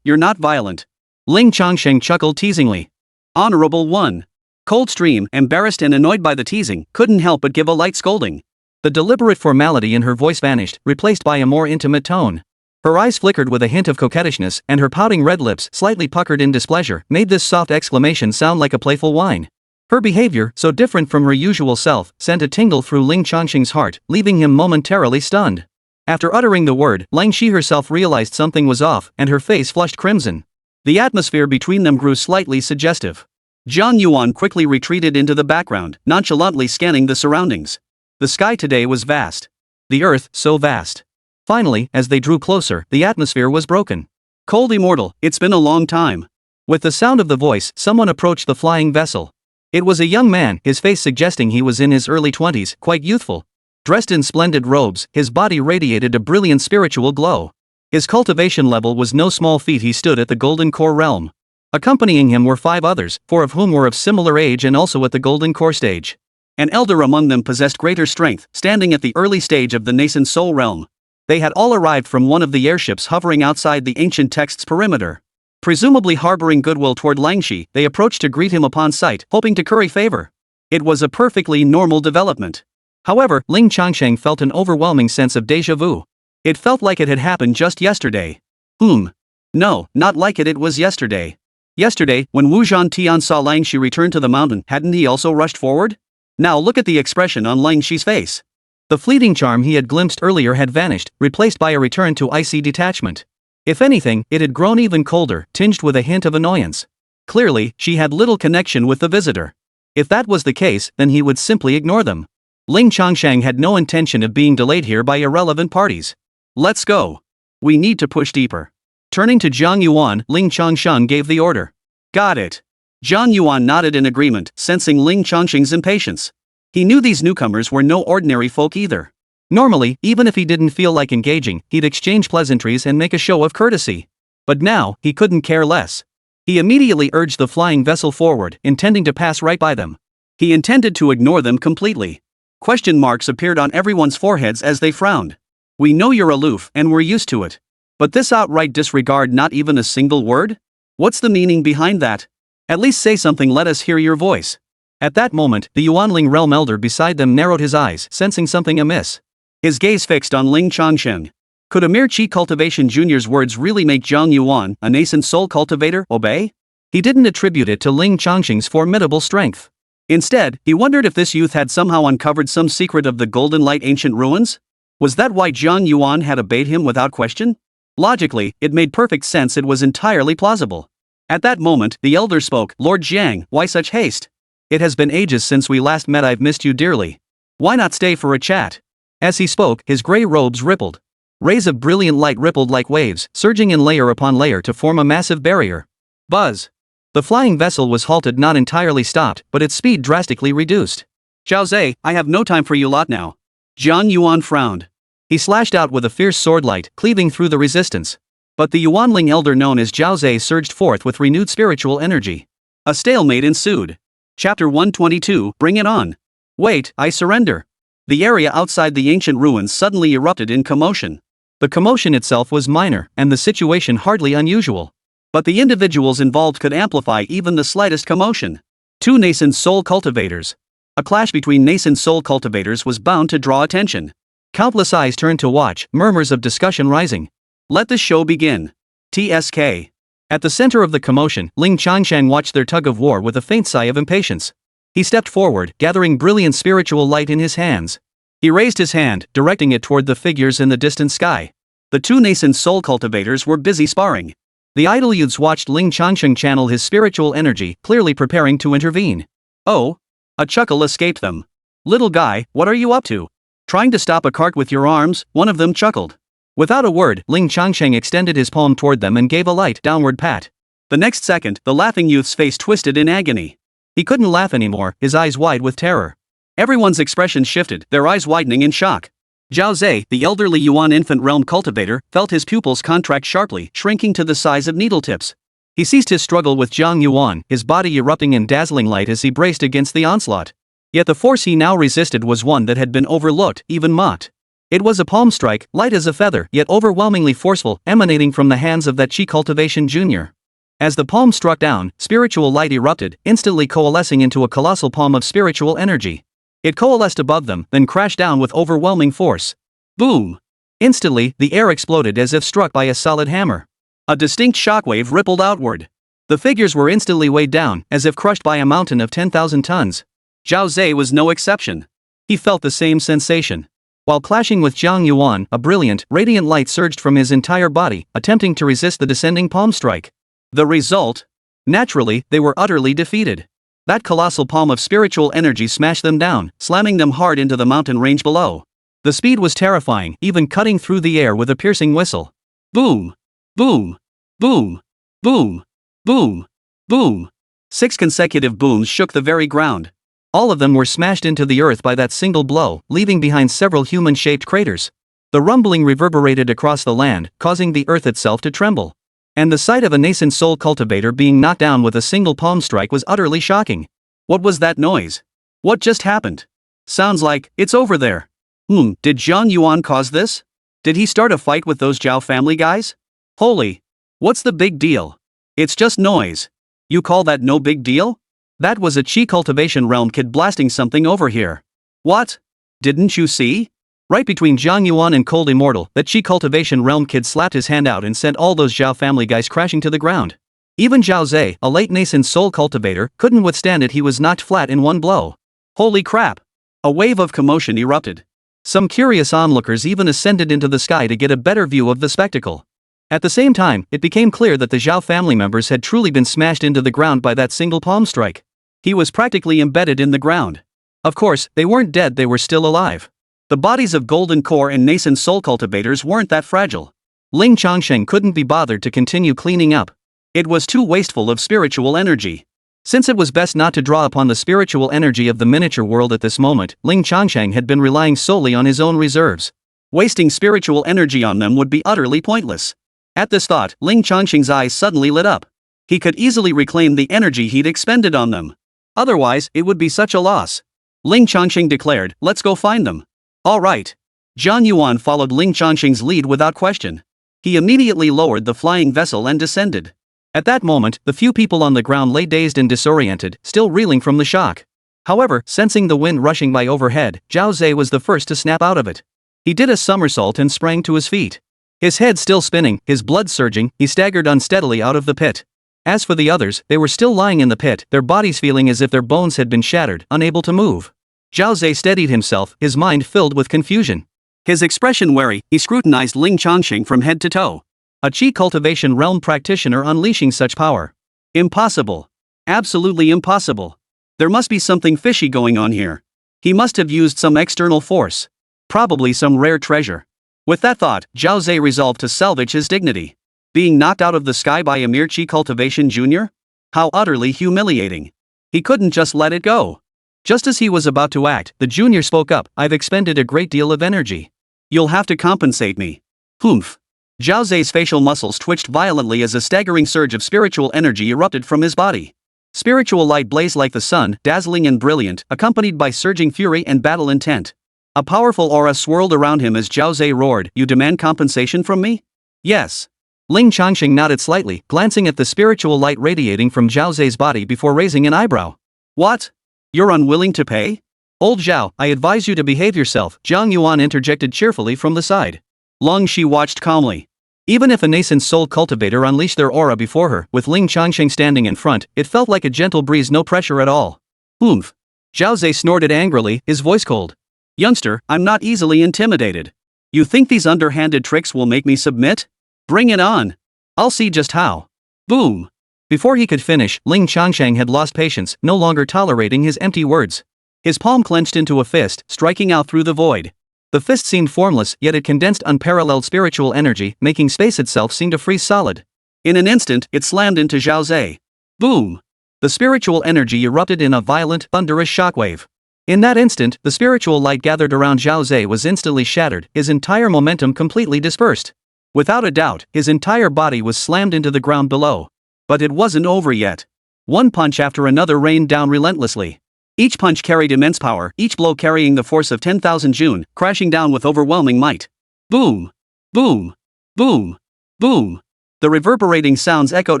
you're not violent." Ling Changsheng chuckled teasingly. "Honorable one." Coldstream, embarrassed and annoyed by the teasing, couldn't help but give a light scolding. The deliberate formality in her voice vanished, replaced by a more intimate tone. Her eyes flickered with a hint of coquettishness, and her pouting red lips, slightly puckered in displeasure, made this soft exclamation sound like a playful whine. Her behavior, so different from her usual self, sent a tingle through Ling Changsheng's heart, leaving him momentarily stunned. After uttering the word, Leng Shi herself realized something was off, and her face flushed crimson. The atmosphere between them grew slightly suggestive. Zhang Yuan quickly retreated into the background, nonchalantly scanning the surroundings. The sky today was vast. The earth, so vast. Finally, as they drew closer, the atmosphere was broken. "Cold Immortal, it's been a long time." With the sound of the voice, someone approached the flying vessel. It was a young man, his face suggesting he was in his early 20s, quite youthful. Dressed in splendid robes, his body radiated a brilliant spiritual glow. His cultivation level was no small feat. He stood at the Golden Core realm. Accompanying him were 5 others, 4 of whom were of similar age and also at the Golden Core stage. An elder among them possessed greater strength, standing at the early stage of the nascent Soul realm. They had all arrived from one of the airships hovering outside the ancient text's perimeter. Presumably harboring goodwill toward Leng Shi, they approached to greet him upon sight, hoping to curry favor. It was a perfectly normal development. However, Ling Changsheng felt an overwhelming sense of déjà vu. It felt like it had happened just yesterday. No, not like it was yesterday. Yesterday, when Wu Zhantian saw Leng Shi return to the mountain, hadn't he also rushed forward? Now look at the expression on Leng Shi's face. The fleeting charm he had glimpsed earlier had vanished, replaced by a return to icy detachment. If anything, it had grown even colder, tinged with a hint of annoyance. Clearly, she had little connection with the visitor. If that was the case, then he would simply ignore them. Ling Changsheng had no intention of being delayed here by irrelevant parties. "Let's go. We need to push deeper." Turning to Zhang Yuan, Ling Changsheng gave the order. "Got it." Zhang Yuan nodded in agreement, sensing Ling Changsheng's impatience. He knew these newcomers were no ordinary folk either. Normally, even if he didn't feel like engaging, he'd exchange pleasantries and make a show of courtesy. But now, he couldn't care less. He immediately urged the flying vessel forward, intending to pass right by them. He intended to ignore them completely. Question marks appeared on everyone's foreheads as they frowned. We know you're aloof and we're used to it. But this outright disregard, not even a single word? What's the meaning behind that? At least say something, let us hear your voice. At that moment, the Yuanling realm elder beside them narrowed his eyes, sensing something amiss. His gaze fixed on Ling Changsheng. Could a mere Qi Cultivation Jr.'s words really make Zhang Yuan, a nascent soul cultivator, obey? He didn't attribute it to Ling Changsheng's formidable strength. Instead, he wondered if this youth had somehow uncovered some secret of the Golden Light ancient ruins? Was that why Zhang Yuan had obeyed him without question? Logically, it made perfect sense, it was entirely plausible. At that moment, the elder spoke. Lord Jiang, why such haste? It has been ages since we last met, I've missed you dearly. Why not stay for a chat? As he spoke, his grey robes rippled. Rays of brilliant light rippled like waves, surging in layer upon layer to form a massive barrier. Buzz! The flying vessel was halted, not entirely stopped, but its speed drastically reduced. Zhao Zhe, I have no time for you lot now. Zhang Yuan frowned. He slashed out with a fierce swordlight, cleaving through the resistance. But the Yuanling elder known as Zhao Zhe surged forth with renewed spiritual energy. A stalemate ensued. Chapter 122, Bring it on. Wait, I surrender. The area outside the ancient ruins suddenly erupted in commotion. The commotion itself was minor, and the situation hardly unusual. But the individuals involved could amplify even the slightest commotion. Two nascent soul cultivators. A clash between nascent soul cultivators was bound to draw attention. Countless eyes turned to watch, murmurs of discussion rising. Let the show begin. TSK. At the center of the commotion, Ling Changsheng watched their tug of war with a faint sigh of impatience. He stepped forward, gathering brilliant spiritual light in his hands. He raised his hand, directing it toward the figures in the distant sky. The two nascent soul cultivators were busy sparring. The idle youths watched Ling Changsheng channel his spiritual energy, clearly preparing to intervene. Oh! A chuckle escaped them. Little guy, what are you up to? Trying to stop a cart with your arms? One of them chuckled. Without a word, Ling Changsheng extended his palm toward them and gave a light, downward pat. The next second, the laughing youth's face twisted in agony. He couldn't laugh anymore, his eyes wide with terror. Everyone's expression shifted, their eyes widening in shock. Zhao Zhe, the elderly Yuan infant realm cultivator, felt his pupils contract sharply, shrinking to the size of needle tips. He ceased his struggle with Zhang Yuan, his body erupting in dazzling light as he braced against the onslaught. Yet the force he now resisted was one that had been overlooked, even mocked. It was a palm strike, light as a feather, yet overwhelmingly forceful, emanating from the hands of that Qi Cultivation Jr. As the palm struck down, spiritual light erupted, instantly coalescing into a colossal palm of spiritual energy. It coalesced above them, then crashed down with overwhelming force. Boom! Instantly, the air exploded as if struck by a solid hammer. A distinct shockwave rippled outward. The figures were instantly weighed down, as if crushed by a mountain of 10,000 tons. Zhao Zhe was no exception. He felt the same sensation. While clashing with Zhang Yuan, a brilliant, radiant light surged from his entire body, attempting to resist the descending palm strike. The result? Naturally, they were utterly defeated. That colossal palm of spiritual energy smashed them down, slamming them hard into the mountain range below. The speed was terrifying, even cutting through the air with a piercing whistle. Boom! Boom! Boom! Boom! Boom! Boom! 6 consecutive booms shook the very ground. All of them were smashed into the earth by that single blow, leaving behind several human-shaped craters. The rumbling reverberated across the land, causing the earth itself to tremble. And the sight of a nascent soul cultivator being knocked down with a single palm strike was utterly shocking. What was that noise? What just happened? Sounds like, it's over there. Did Zhang Yuan cause this? Did he start a fight with those Zhao family guys? Holy! What's the big deal? It's just noise. You call that no big deal? That was a Qi Cultivation Realm kid blasting something over here. What? Didn't you see? Right between Zhang Yuan and Cold Immortal, that Qi Cultivation Realm kid slapped his hand out and sent all those Zhao family guys crashing to the ground. Even Zhao Zhe, a late nascent soul cultivator, couldn't withstand it, he was knocked flat in one blow. Holy crap! A wave of commotion erupted. Some curious onlookers even ascended into the sky to get a better view of the spectacle. At the same time, it became clear that the Zhao family members had truly been smashed into the ground by that single palm strike. He was practically embedded in the ground. Of course, they weren't dead, they were still alive. The bodies of Golden Core and nascent soul cultivators weren't that fragile. Ling Changsheng couldn't be bothered to continue cleaning up. It was too wasteful of spiritual energy. Since it was best not to draw upon the spiritual energy of the miniature world at this moment, Ling Changsheng had been relying solely on his own reserves. Wasting spiritual energy on them would be utterly pointless. At this thought, Ling Changsheng's eyes suddenly lit up. He could easily reclaim the energy he'd expended on them. Otherwise, it would be such a loss. Ling Changsheng declared, let's go find them. Alright. Zhang Yuan followed Ling Changsheng's lead without question. He immediately lowered the flying vessel and descended. At that moment, the few people on the ground lay dazed and disoriented, still reeling from the shock. However, sensing the wind rushing by overhead, Zhao Zhe was the first to snap out of it. He did a somersault and sprang to his feet. His head still spinning, his blood surging, he staggered unsteadily out of the pit. As for the others, they were still lying in the pit, their bodies feeling as if their bones had been shattered, unable to move. Zhao Zhe steadied himself, his mind filled with confusion. His expression wary, he scrutinized Ling Changsheng from head to toe. A Qi cultivation realm practitioner unleashing such power. Impossible. Absolutely impossible. There must be something fishy going on here. He must have used some external force. Probably some rare treasure. With that thought, Zhao Zhe resolved to salvage his dignity. Being knocked out of the sky by a mere Qi cultivation junior? How utterly humiliating. He couldn't just let it go. Just as he was about to act, the junior spoke up, I've expended a great deal of energy. You'll have to compensate me. Humph. Zhao Zhe's facial muscles twitched violently as a staggering surge of spiritual energy erupted from his body. Spiritual light blazed like the sun, dazzling and brilliant, accompanied by surging fury and battle intent. A powerful aura swirled around him as Zhao Zhe roared, you demand compensation from me? Yes. Ling Changsheng nodded slightly, glancing at the spiritual light radiating from Zhao Zhe's body before raising an eyebrow. What? You're unwilling to pay? Old Zhao, I advise you to behave yourself, Zhang Yuan interjected cheerfully from the side. Long Shi watched calmly. Even if a nascent soul cultivator unleashed their aura before her, with Ling Changsheng standing in front, it felt like a gentle breeze, no pressure at all. Oomph. Zhao Zhe snorted angrily, his voice cold. Youngster, I'm not easily intimidated. You think these underhanded tricks will make me submit? Bring it on. I'll see just how. Boom. Before he could finish, Ling Changsheng had lost patience, no longer tolerating his empty words. His palm clenched into a fist, striking out through the void. The fist seemed formless, yet it condensed unparalleled spiritual energy, making space itself seem to freeze solid. In an instant, it slammed into Zhao Zhe. Boom! The spiritual energy erupted in a violent, thunderous shockwave. In that instant, the spiritual light gathered around Zhao Zhe was instantly shattered, his entire momentum completely dispersed. Without a doubt, his entire body was slammed into the ground below. But it wasn't over yet. One punch after another rained down relentlessly. Each punch carried immense power, each blow carrying the force of 10,000 Jun, crashing down with overwhelming might. Boom! Boom! Boom! Boom! The reverberating sounds echoed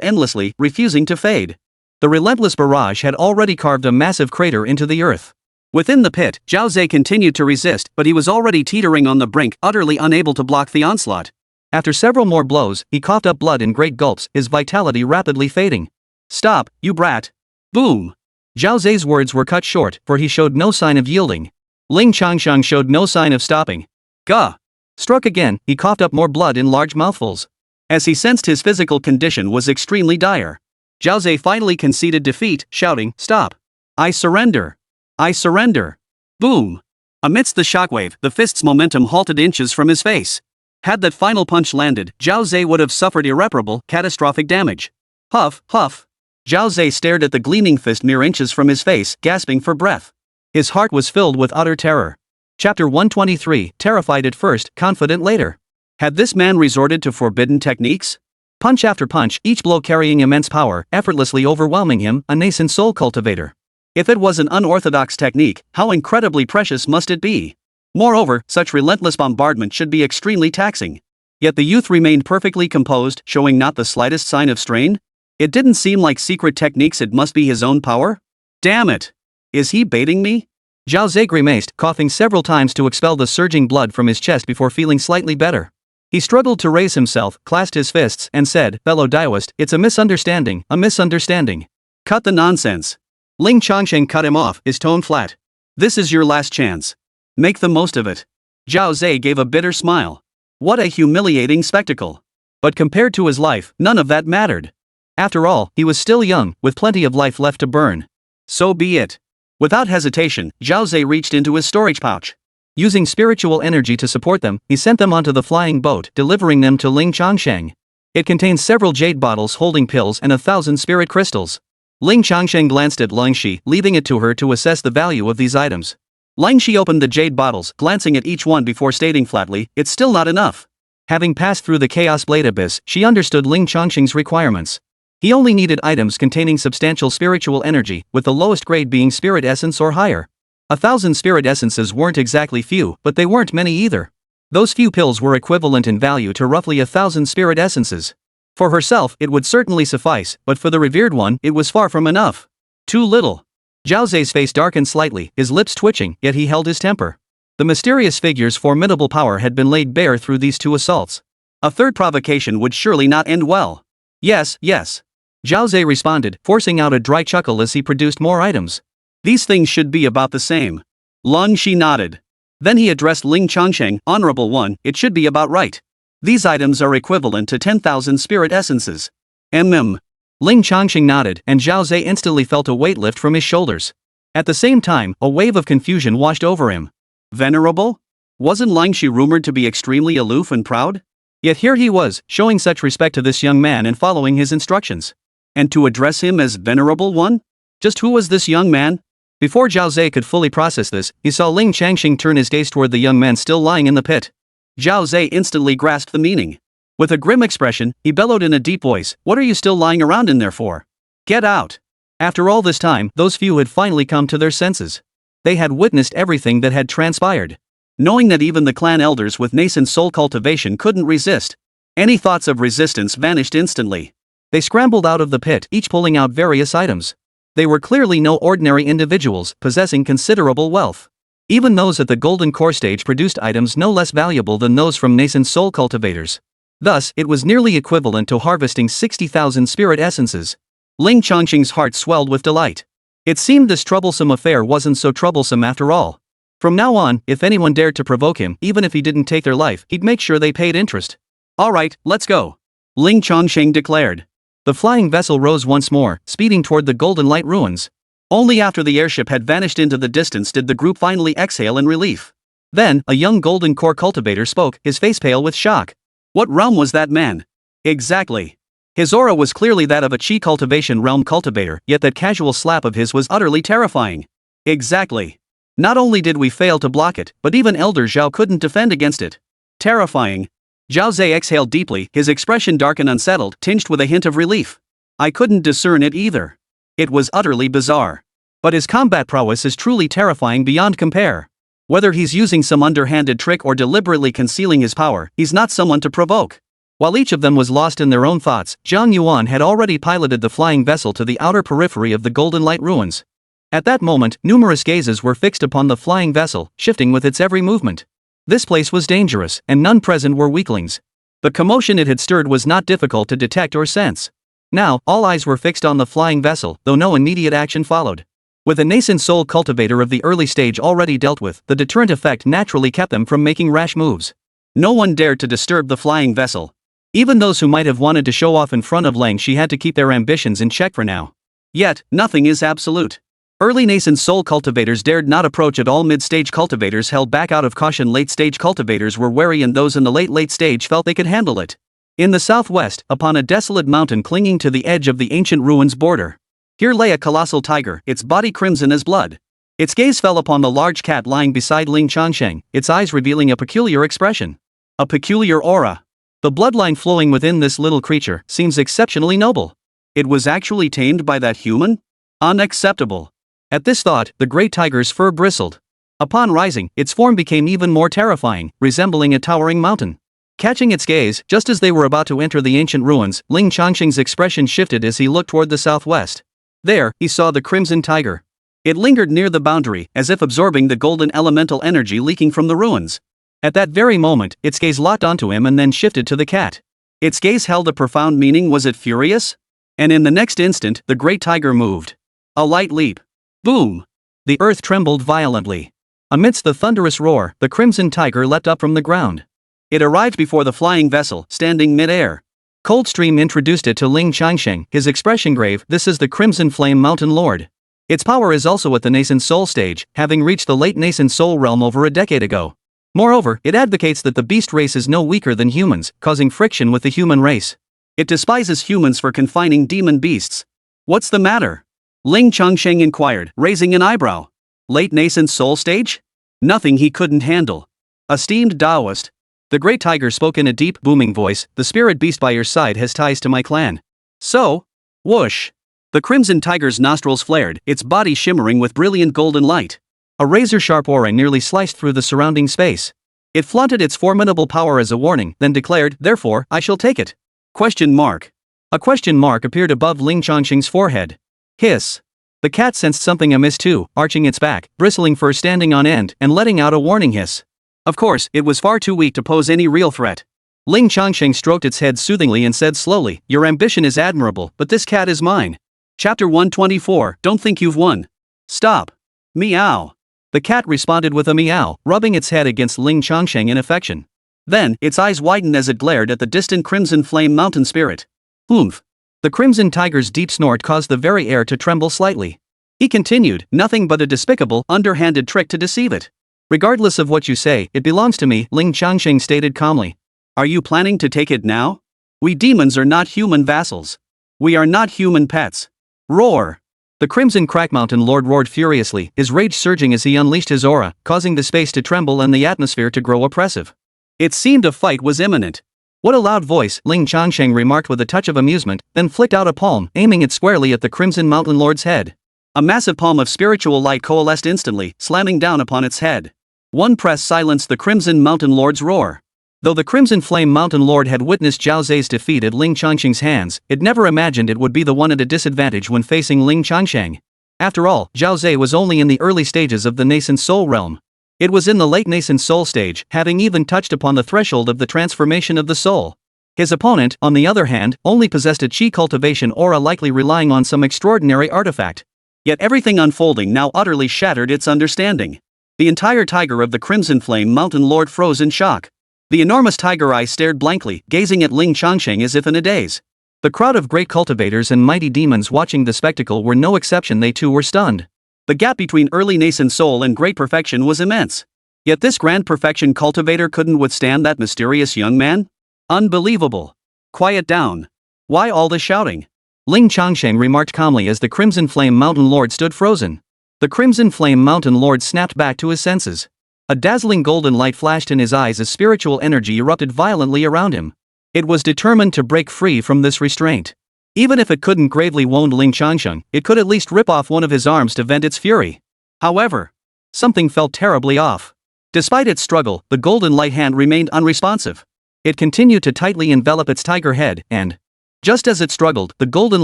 endlessly, refusing to fade. The relentless barrage had already carved a massive crater into the earth. Within the pit, Zhao Zhe continued to resist, but he was already teetering on the brink, utterly unable to block the onslaught. After several more blows, he coughed up blood in great gulps, his vitality rapidly fading. Stop, you brat! Boom! Zhao Zhe's words were cut short, for he showed no sign of yielding. Ling Changsheng showed no sign of stopping. Gah! Struck again, he coughed up more blood in large mouthfuls. As he sensed his physical condition was extremely dire, Zhao Zhe finally conceded defeat, shouting, Stop! I surrender! I surrender! Boom! Amidst the shockwave, the fist's momentum halted inches from his face. Had that final punch landed, Zhao Zhe would have suffered irreparable, catastrophic damage. Huff, huff. Zhao Zhe stared at the gleaming fist mere inches from his face, gasping for breath. His heart was filled with utter terror. Chapter 123, terrified at first, confident later. Had this man resorted to forbidden techniques? Punch after punch, each blow carrying immense power, effortlessly overwhelming him, a nascent soul cultivator. If it was an unorthodox technique, how incredibly precious must it be? Moreover, such relentless bombardment should be extremely taxing. Yet the youth remained perfectly composed, showing not the slightest sign of strain. It didn't seem like secret techniques, it must be his own power? Damn it! Is he baiting me? Zhao Zhe grimaced, coughing several times to expel the surging blood from his chest before feeling slightly better. He struggled to raise himself, clasped his fists, and said, Fellow Daoist, it's a misunderstanding, a misunderstanding. Cut the nonsense. Ling Changsheng cut him off, his tone flat. This is your last chance. Make the most of it. Zhao Zhe gave a bitter smile. What a humiliating spectacle. But compared to his life, none of that mattered. After all, he was still young, with plenty of life left to burn. So be it. Without hesitation, Zhao Zhe reached into his storage pouch. Using spiritual energy to support them, he sent them onto the flying boat, delivering them to Ling Changsheng. It contained several jade bottles holding pills and 1,000 spirit crystals. Ling Changsheng glanced at Lang Shi, leaving it to her to assess the value of these items. Lang Shi opened the jade bottles, glancing at each one before stating flatly, it's still not enough. Having passed through the Chaos Blade Abyss, she understood Ling Changsheng's requirements. He only needed items containing substantial spiritual energy, with the lowest grade being spirit essence or higher. 1,000 spirit essences weren't exactly few, but they weren't many either. Those few pills were equivalent in value to roughly 1,000 spirit essences. For herself, it would certainly suffice, but for the revered one, it was far from enough. Too little. Zhao Zei's face darkened slightly, his lips twitching, yet he held his temper. The mysterious figure's formidable power had been laid bare through these 2 assaults. A third provocation would surely not end well. Yes, yes. Zhao Zei responded, forcing out a dry chuckle as he produced more items. These things should be about the same. Lun Shi nodded. Then he addressed Ling Changsheng, Honorable One, it should be about right. These items are equivalent to 10,000 spirit essences. Mm. Ling Changsheng nodded, and Zhao Zei instantly felt a weight lift from his shoulders. At the same time, a wave of confusion washed over him. Venerable? Wasn't Ling Shi rumored to be extremely aloof and proud? Yet here he was, showing such respect to this young man and following his instructions. And to address him as Venerable One? Just who was this young man? Before Zhao Zei could fully process this, he saw Ling Changsheng turn his gaze toward the young man still lying in the pit. Zhao Zei instantly grasped the meaning. With a grim expression, he bellowed in a deep voice, "What are you still lying around in there for? Get out!" After all this time, those few had finally come to their senses. They had witnessed everything that had transpired. Knowing that even the clan elders with nascent soul cultivation couldn't resist, any thoughts of resistance vanished instantly. They scrambled out of the pit, each pulling out various items. They were clearly no ordinary individuals, possessing considerable wealth. Even those at the golden core stage produced items no less valuable than those from nascent soul cultivators. Thus, it was nearly equivalent to harvesting 60,000 spirit essences. Ling Changsheng's heart swelled with delight. It seemed this troublesome affair wasn't so troublesome after all. From now on, if anyone dared to provoke him, even if he didn't take their life, he'd make sure they paid interest. Alright, let's go. Ling Changsheng declared. The flying vessel rose once more, speeding toward the Golden Light ruins. Only after the airship had vanished into the distance did the group finally exhale in relief. Then, a young golden core cultivator spoke, his face pale with shock. What realm was that man? Exactly. His aura was clearly that of a Qi cultivation realm cultivator, yet that casual slap of his was utterly terrifying. Exactly. Not only did we fail to block it, but even Elder Zhao couldn't defend against it. Terrifying. Zhao Zei exhaled deeply, his expression dark and unsettled, tinged with a hint of relief. I couldn't discern it either. It was utterly bizarre. But his combat prowess is truly terrifying beyond compare. Whether he's using some underhanded trick or deliberately concealing his power, he's not someone to provoke. While each of them was lost in their own thoughts, Zhang Yuan had already piloted the flying vessel to the outer periphery of the Golden Light ruins. At that moment, numerous gazes were fixed upon the flying vessel, shifting with its every movement. This place was dangerous, and none present were weaklings. The commotion it had stirred was not difficult to detect or sense. Now, all eyes were fixed on the flying vessel, though no immediate action followed. With a nascent soul cultivator of the early stage already dealt with, the deterrent effect naturally kept them from making rash moves. No one dared to disturb the flying vessel. Even those who might have wanted to show off in front of Ling Shi had to keep their ambitions in check for now. Yet, nothing is absolute. Early nascent soul cultivators dared not approach at all. Mid-stage cultivators held back out of caution. Late-stage cultivators were wary, and those in the late stage felt they could handle it. In the southwest, upon a desolate mountain clinging to the edge of the ancient ruins border, here lay a colossal tiger, its body crimson as blood. Its gaze fell upon the large cat lying beside Ling Changsheng, its eyes revealing a peculiar expression. A peculiar aura. The bloodline flowing within this little creature seems exceptionally noble. It was actually tamed by that human? Unacceptable. At this thought, the great tiger's fur bristled. Upon rising, its form became even more terrifying, resembling a towering mountain. Catching its gaze, just as they were about to enter the ancient ruins, Ling Changsheng's expression shifted as he looked toward the southwest. There, he saw the crimson tiger. It lingered near the boundary, as if absorbing the golden elemental energy leaking from the ruins. At that very moment, its gaze locked onto him and then shifted to the cat. Its gaze held a profound meaning. Was it furious? And in the next instant, the great tiger moved. A light leap. Boom! The earth trembled violently. Amidst the thunderous roar, the crimson tiger leapt up from the ground. It arrived before the flying vessel, standing mid-air. Coldstream introduced it to Ling Changsheng, his expression grave. This is the Crimson Flame Mountain Lord. Its power is also at the nascent soul stage, having reached the late nascent soul realm over a decade ago. Moreover, it advocates that the beast race is no weaker than humans, causing friction with the human race. It despises humans for confining demon beasts. What's the matter? Ling Changsheng inquired, raising an eyebrow. Late nascent soul stage? Nothing he couldn't handle. Esteemed Taoist. The great tiger spoke in a deep, booming voice, the spirit beast by your side has ties to my clan. So? Whoosh! The crimson tiger's nostrils flared, its body shimmering with brilliant golden light. A razor-sharp aura nearly sliced through the surrounding space. It flaunted its formidable power as a warning, then declared, "Therefore, I shall take it." Question mark. A question mark appeared above Ling Changsheng's forehead. Hiss. The cat sensed something amiss too, arching its back, bristling fur standing on end, and letting out a warning hiss. Of course, it was far too weak to pose any real threat. Ling Changsheng stroked its head soothingly and said slowly, "Your ambition is admirable, but this cat is mine." Chapter 124, Don't think you've won. Stop. Meow. The cat responded with a meow, rubbing its head against Ling Changsheng in affection. Then, its eyes widened as it glared at the distant crimson flame mountain spirit. Oomph. The crimson tiger's deep snort caused the very air to tremble slightly. He continued, "Nothing but a despicable, underhanded trick to deceive it. Regardless of what you say, it belongs to me," Ling Changsheng stated calmly. "Are you planning to take it now? We demons are not human vassals. We are not human pets." Roar! The Crimson Crack Mountain Lord roared furiously, his rage surging as he unleashed his aura, causing the space to tremble and the atmosphere to grow oppressive. It seemed a fight was imminent. "What a loud voice," Ling Changsheng remarked with a touch of amusement, then flicked out a palm, aiming it squarely at the Crimson Mountain Lord's head. A massive palm of spiritual light coalesced instantly, slamming down upon its head. One press silenced the Crimson Mountain Lord's roar. Though the Crimson Flame Mountain Lord had witnessed Zhao Zai's defeat at Ling Changsheng's hands, it never imagined it would be the one at a disadvantage when facing Ling Changsheng. After all, Zhao Zai was only in the early stages of the nascent soul realm. It was in the late nascent soul stage, having even touched upon the threshold of the transformation of the soul. His opponent, on the other hand, only possessed a chi cultivation aura, likely relying on some extraordinary artifact. Yet everything unfolding now utterly shattered its understanding. The entire tiger of the Crimson Flame Mountain Lord froze in shock. The enormous tiger eye stared blankly, gazing at Ling Changsheng as if in a daze. The crowd of great cultivators and mighty demons watching the spectacle were no exception, they too were stunned. The gap between early nascent soul and great perfection was immense. Yet this grand perfection cultivator couldn't withstand that mysterious young man? Unbelievable. Quiet down. Why all the shouting? Ling Changsheng remarked calmly as the Crimson Flame Mountain Lord stood frozen. The Crimson Flame Mountain Lord snapped back to his senses. A dazzling golden light flashed in his eyes as spiritual energy erupted violently around him. It was determined to break free from this restraint. Even if it couldn't gravely wound Ling Changsheng, it could at least rip off one of his arms to vent its fury. However, something felt terribly off. Despite its struggle, the golden light hand remained unresponsive. It continued to tightly envelop its tiger head, and just as it struggled, the golden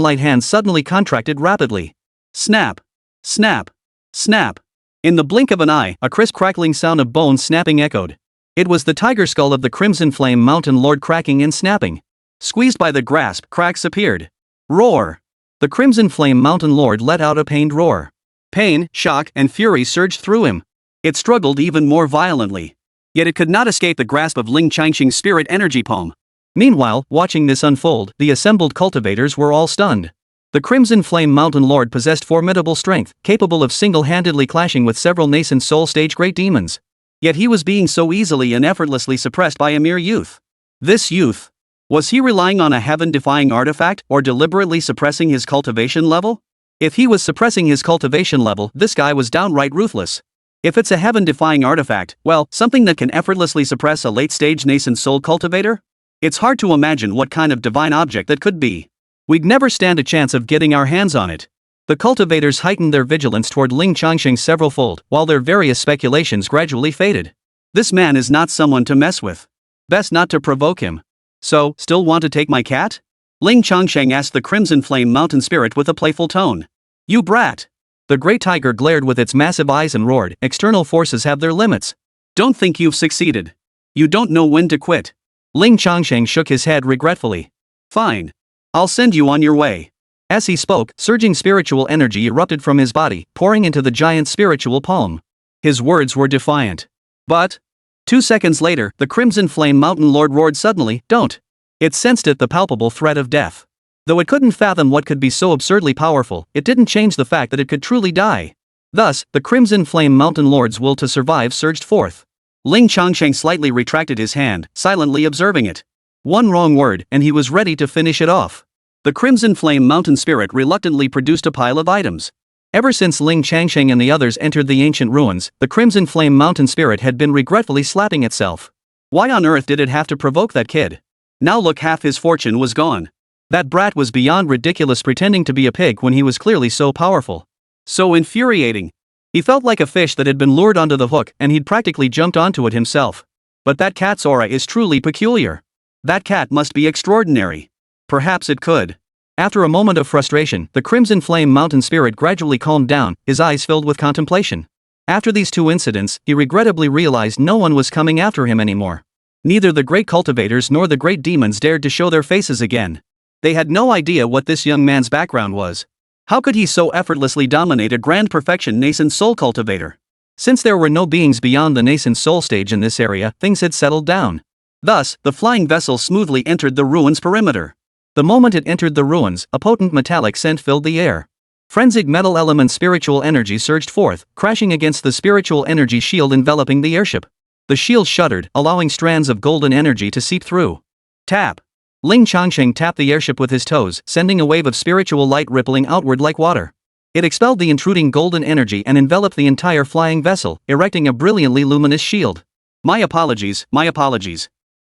light hand suddenly contracted rapidly. Snap! Snap! Snap! In the blink of an eye, a crisp crackling sound of bones snapping echoed. It was the tiger skull of the Crimson Flame Mountain Lord cracking and snapping. Squeezed by the grasp, cracks appeared. Roar! The Crimson Flame Mountain Lord let out a pained roar. Pain, shock, and fury surged through him. It struggled even more violently. Yet it could not escape the grasp of Ling Changsheng's spirit energy palm. Meanwhile, watching this unfold, the assembled cultivators were all stunned. The Crimson Flame Mountain Lord possessed formidable strength, capable of single-handedly clashing with several nascent soul stage great demons. Yet he was being so easily and effortlessly suppressed by a mere youth. This youth. Was he relying on a heaven-defying artifact, or deliberately suppressing his cultivation level? If he was suppressing his cultivation level, this guy was downright ruthless. If it's a heaven-defying artifact, well, something that can effortlessly suppress a late-stage nascent soul cultivator? It's hard to imagine what kind of divine object that could be. We'd never stand a chance of getting our hands on it. The cultivators heightened their vigilance toward Ling Changsheng severalfold, while their various speculations gradually faded. This man is not someone to mess with. Best not to provoke him. So, still want to take my cat? Ling Changsheng asked the Crimson Flame Mountain Spirit with a playful tone. You brat! The great tiger glared with its massive eyes and roared, external forces have their limits. Don't think you've succeeded. You don't know when to quit. Ling Changsheng shook his head regretfully. Fine. I'll send you on your way. As he spoke, surging spiritual energy erupted from his body, pouring into the giant's spiritual palm. His words were defiant. But 2 seconds later, the Crimson Flame Mountain Lord roared suddenly, don't. It sensed the palpable threat of death. Though it couldn't fathom what could be so absurdly powerful, it didn't change the fact that it could truly die. Thus, the Crimson Flame Mountain Lord's will to survive surged forth. Ling Changsheng slightly retracted his hand, silently observing it. One wrong word, and he was ready to finish it off. The Crimson Flame Mountain Spirit reluctantly produced a pile of items. Ever since Ling Changsheng and the others entered the ancient ruins, the Crimson Flame Mountain Spirit had been regretfully slapping itself. Why on earth did it have to provoke that kid? Now look, half his fortune was gone. That brat was beyond ridiculous, pretending to be a pig when he was clearly so powerful. So infuriating. He felt like a fish that had been lured onto the hook and he'd practically jumped onto it himself. But that cat's aura is truly peculiar. That cat must be extraordinary. Perhaps it could. After a moment of frustration, the Crimson Flame Mountain Spirit gradually calmed down, his eyes filled with contemplation. After these two incidents, he regrettably realized no one was coming after him anymore. Neither the great cultivators nor the great demons dared to show their faces again. They had no idea what this young man's background was. How could he so effortlessly dominate a grand perfection nascent soul cultivator? Since there were no beings beyond the nascent soul stage in this area, things had settled down. Thus, the flying vessel smoothly entered the ruins' perimeter. The moment it entered the ruins, a potent metallic scent filled the air. Frenzied metal element spiritual energy surged forth, crashing against the spiritual energy shield enveloping the airship. The shield shuddered, allowing strands of golden energy to seep through. Tap. Ling Changsheng tapped the airship with his toes, sending a wave of spiritual light rippling outward like water. It expelled the intruding golden energy and enveloped the entire flying vessel, erecting a brilliantly luminous shield. My apologies.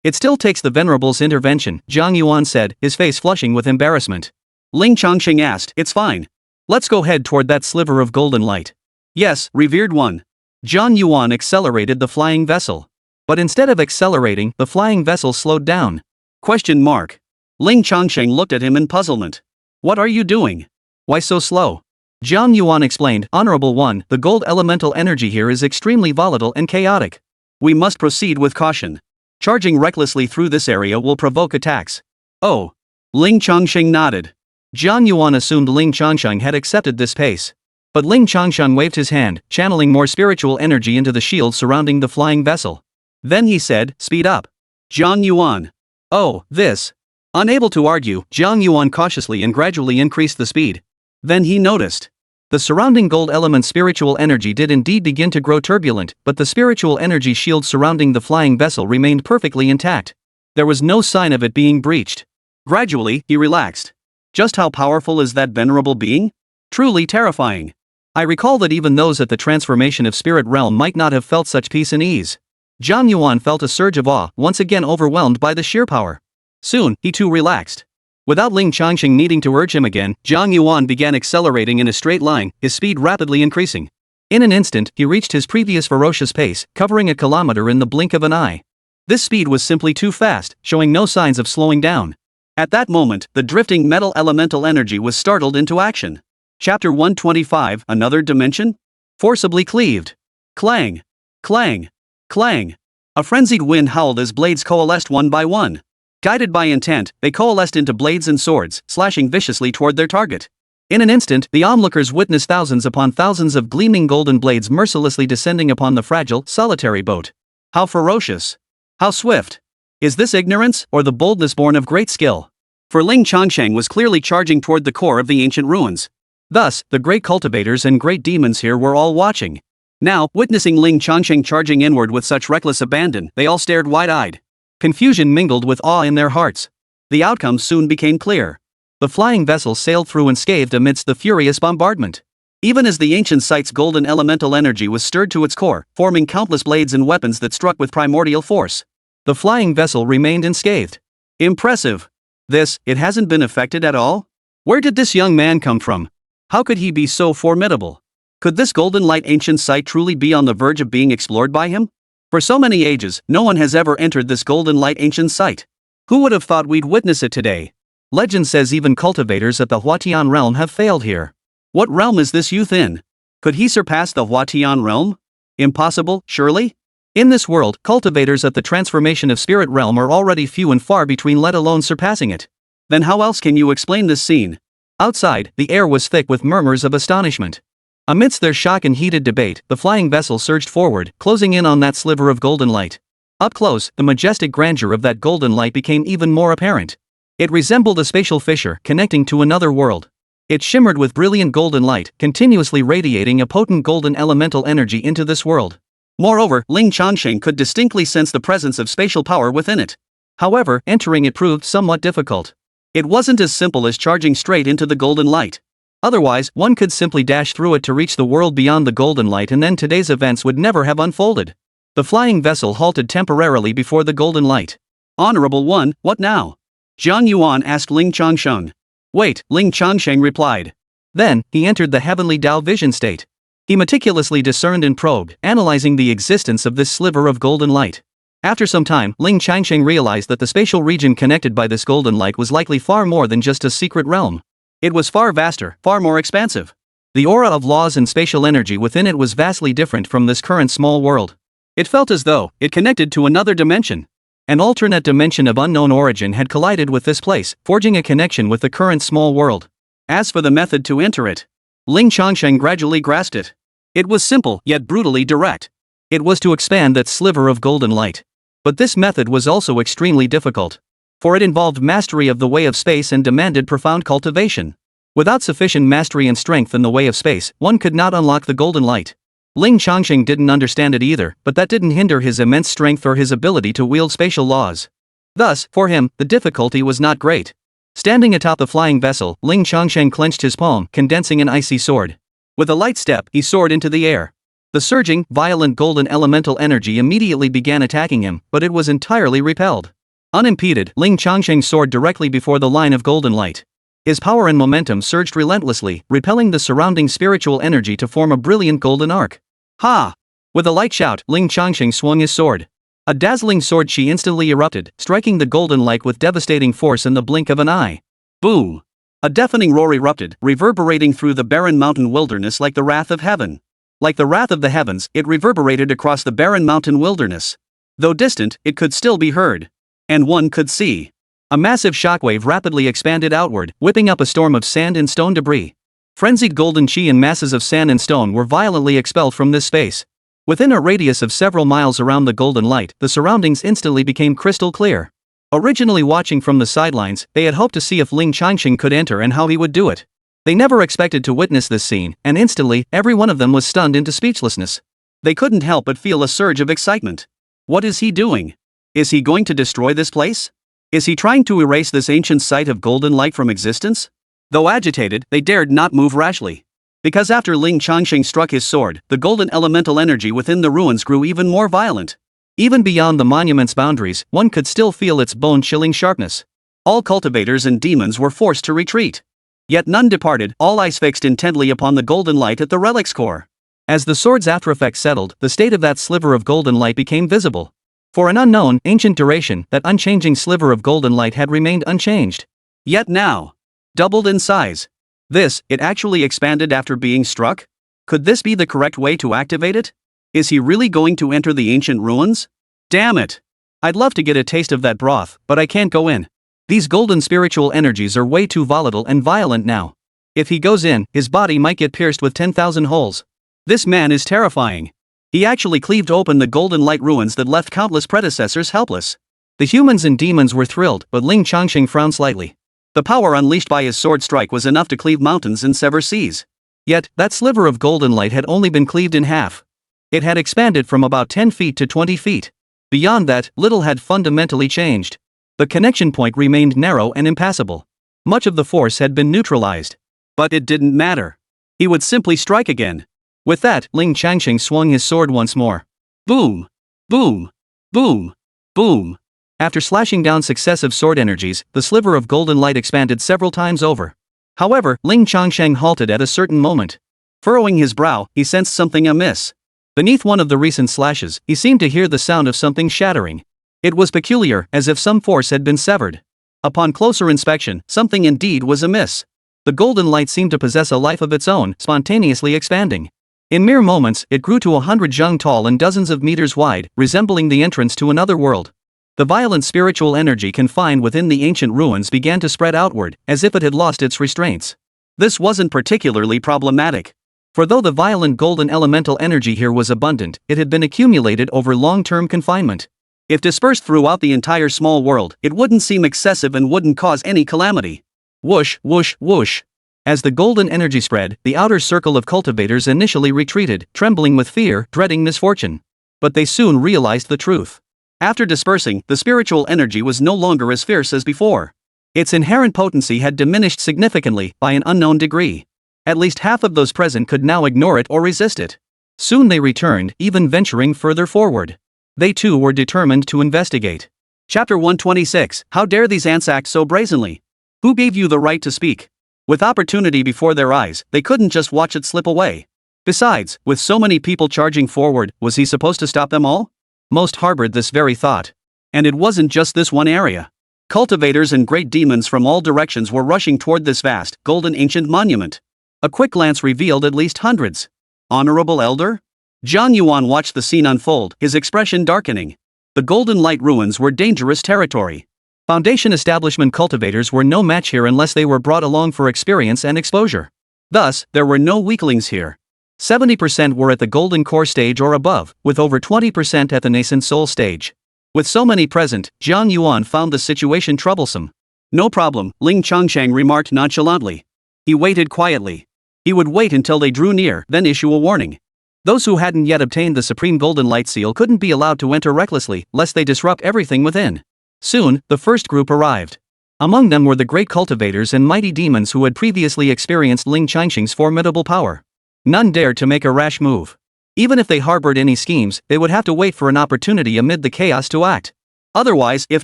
It still takes the Venerable's intervention, Zhang Yuan said, his face flushing with embarrassment. Ling Changsheng asked, It's fine. Let's go head toward that sliver of golden light. Yes, revered one. Zhang Yuan accelerated the flying vessel. But instead of accelerating, the flying vessel slowed down. Question mark. Ling Changsheng looked at him in puzzlement. What are you doing? Why so slow? Zhang Yuan explained, Honorable One, the gold elemental energy here is extremely volatile and chaotic. We must proceed with caution. Charging recklessly through this area will provoke attacks. Oh. Ling Changsheng nodded. Zhang Yuan assumed Ling Changsheng had accepted this pace. But Ling Changsheng waved his hand, channeling more spiritual energy into the shield surrounding the flying vessel. Then he said, Speed up. Zhang Yuan. Oh, this. Unable to argue, Zhang Yuan cautiously and gradually increased the speed. Then he noticed. The surrounding gold element spiritual energy did indeed begin to grow turbulent, but the spiritual energy shield surrounding the flying vessel remained perfectly intact. There was no sign of it being breached. Gradually, he relaxed. Just how powerful is that venerable being? Truly terrifying. I recall that even those at the transformation of spirit realm might not have felt such peace and ease. Zhang Yuan felt a surge of awe, once again overwhelmed by the sheer power. Soon, he too relaxed. Without Ling Changsheng needing to urge him again, Zhang Yuan began accelerating in a straight line, his speed rapidly increasing. In an instant, he reached his previous ferocious pace, covering a kilometer in the blink of an eye. This speed was simply too fast, showing no signs of slowing down. At that moment, the drifting metal elemental energy was startled into action. Chapter 125, Another Dimension? Forcibly cleaved. Clang. Clang. Clang. A frenzied wind howled as blades coalesced one by one. Guided by intent, they coalesced into blades and swords, slashing viciously toward their target. In an instant, the onlookers witnessed thousands upon thousands of gleaming golden blades mercilessly descending upon the fragile, solitary boat. How ferocious! How swift! Is this ignorance, or the boldness born of great skill? For Ling Changsheng was clearly charging toward the core of the ancient ruins. Thus, the great cultivators and great demons here were all watching. Now, witnessing Ling Changsheng charging inward with such reckless abandon, they all stared wide-eyed. Confusion mingled with awe in their hearts. The outcome soon became clear. The flying vessel sailed through unscathed amidst the furious bombardment. Even as the ancient site's golden elemental energy was stirred to its core, forming countless blades and weapons that struck with primordial force, the flying vessel remained unscathed. Impressive. It hasn't been affected at all? Where did this young man come from? How could he be so formidable? Could this golden light ancient site truly be on the verge of being explored by him? For so many ages, no one has ever entered this golden light ancient site. Who would have thought we'd witness it today? Legend says even cultivators at the Huatian realm have failed here. What realm is this youth in? Could he surpass the Huatian realm? Impossible, surely? In this world, cultivators at the transformation of spirit realm are already few and far between, let alone surpassing it. Then how else can you explain this scene? Outside, the air was thick with murmurs of astonishment. Amidst their shock and heated debate, the flying vessel surged forward, closing in on that sliver of golden light. Up close, the majestic grandeur of that golden light became even more apparent. It resembled a spatial fissure connecting to another world. It shimmered with brilliant golden light, continuously radiating a potent golden elemental energy into this world. Moreover, Ling Changsheng could distinctly sense the presence of spatial power within it. However, entering it proved somewhat difficult. It wasn't as simple as charging straight into the golden light. Otherwise, one could simply dash through it to reach the world beyond the golden light, and then today's events would never have unfolded. The flying vessel halted temporarily before the golden light. Honorable One, what now? Jiang Yuan asked Ling Changsheng. Wait, Ling Changsheng replied. Then, he entered the heavenly Tao vision state. He meticulously discerned and probed, analyzing the existence of this sliver of golden light. After some time, Ling Changsheng realized that the spatial region connected by this golden light was likely far more than just a secret realm. It was far vaster, far more expansive. The aura of laws and spatial energy within it was vastly different from this current small world. It felt as though it connected to another dimension. An alternate dimension of unknown origin had collided with this place, forging a connection with the current small world. As for the method to enter it, Ling Changsheng gradually grasped it. It was simple, yet brutally direct. It was to expand that sliver of golden light. But this method was also extremely difficult. For it involved mastery of the way of space and demanded profound cultivation. Without sufficient mastery and strength in the way of space, one could not unlock the golden light. Ling Changsheng didn't understand it either, but that didn't hinder his immense strength or his ability to wield spatial laws. Thus, for him, the difficulty was not great. Standing atop the flying vessel, Ling Changsheng clenched his palm, condensing an icy sword. With a light step, he soared into the air. The surging, violent golden elemental energy immediately began attacking him, but it was entirely repelled. Unimpeded, Ling Changsheng soared directly before the line of golden light. His power and momentum surged relentlessly, repelling the surrounding spiritual energy to form a brilliant golden arc. Ha! With a light shout, Ling Changsheng swung his sword. A dazzling sword chi instantly erupted, striking the golden light with devastating force in the blink of an eye. Boom! A deafening roar erupted, reverberating through the barren mountain wilderness like the wrath of heaven. Like the wrath of the heavens, it reverberated across the barren mountain wilderness. Though distant, it could still be heard. And one could see. A massive shockwave rapidly expanded outward, whipping up a storm of sand and stone debris. Frenzied golden chi and masses of sand and stone were violently expelled from this space. Within a radius of several miles around the golden light, the surroundings instantly became crystal clear. Originally watching from the sidelines, they had hoped to see if Ling Changsheng could enter and how he would do it. They never expected to witness this scene, and instantly, every one of them was stunned into speechlessness. They couldn't help but feel a surge of excitement. What is he doing? Is he going to destroy this place? Is he trying to erase this ancient site of golden light from existence? Though agitated, they dared not move rashly. Because after Ling Changsheng struck his sword, the golden elemental energy within the ruins grew even more violent. Even beyond the monument's boundaries, one could still feel its bone-chilling sharpness. All cultivators and demons were forced to retreat. Yet none departed, all eyes fixed intently upon the golden light at the relic's core. As the sword's aftereffects settled, the state of that sliver of golden light became visible. For an unknown, ancient duration, that unchanging sliver of golden light had remained unchanged. Yet now, doubled in size. It actually expanded after being struck? Could this be the correct way to activate it? Is he really going to enter the ancient ruins? Damn it! I'd love to get a taste of that broth, but I can't go in. These golden spiritual energies are way too volatile and violent now. If he goes in, his body might get pierced with 10,000 holes. This man is terrifying. He actually cleaved open the golden light ruins that left countless predecessors helpless. The humans and demons were thrilled, but Ling Changsheng frowned slightly. The power unleashed by his sword strike was enough to cleave mountains and sever seas. Yet, that sliver of golden light had only been cleaved in half. It had expanded from about 10 feet to 20 feet. Beyond that, little had fundamentally changed. The connection point remained narrow and impassable. Much of the force had been neutralized. But it didn't matter. He would simply strike again. With that, Ling Changsheng swung his sword once more. Boom! Boom! Boom! Boom! After slashing down successive sword energies, the sliver of golden light expanded several times over. However, Ling Changsheng halted at a certain moment. Furrowing his brow, he sensed something amiss. Beneath one of the recent slashes, he seemed to hear the sound of something shattering. It was peculiar, as if some force had been severed. Upon closer inspection, something indeed was amiss. The golden light seemed to possess a life of its own, spontaneously expanding. In mere moments, it grew to 100 zhang tall and dozens of meters wide, resembling the entrance to another world. The violent spiritual energy confined within the ancient ruins began to spread outward, as if it had lost its restraints. This wasn't particularly problematic. For though the violent golden elemental energy here was abundant, it had been accumulated over long-term confinement. If dispersed throughout the entire small world, it wouldn't seem excessive and wouldn't cause any calamity. Whoosh, whoosh, whoosh. As the golden energy spread, the outer circle of cultivators initially retreated, trembling with fear, dreading misfortune. But they soon realized the truth. After dispersing, the spiritual energy was no longer as fierce as before. Its inherent potency had diminished significantly, by an unknown degree. At least half of those present could now ignore it or resist it. Soon they returned, even venturing further forward. They too were determined to investigate. Chapter 126, How dare these ants act so brazenly? Who gave you the right to speak? With opportunity before their eyes, they couldn't just watch it slip away. Besides, with so many people charging forward, was he supposed to stop them all? Most harbored this very thought. And it wasn't just this one area. Cultivators and great demons from all directions were rushing toward this vast, golden ancient monument. A quick glance revealed at least hundreds. Honorable Elder? Xinyue watched the scene unfold, his expression darkening. The Golden Light ruins were dangerous territory. Foundation establishment cultivators were no match here unless they were brought along for experience and exposure. Thus, there were no weaklings here. 70% were at the Golden Core stage or above, with over 20% at the nascent Soul stage. With so many present, Xinyue found the situation troublesome. No problem, Ling Changsheng remarked nonchalantly. He waited quietly. He would wait until they drew near, then issue a warning. Those who hadn't yet obtained the Supreme Golden Light Seal couldn't be allowed to enter recklessly, lest they disrupt everything within. Soon, the first group arrived. Among them were the great cultivators and mighty demons who had previously experienced Ling Changsheng's formidable power. None dared to make a rash move. Even if they harbored any schemes, they would have to wait for an opportunity amid the chaos to act. Otherwise, if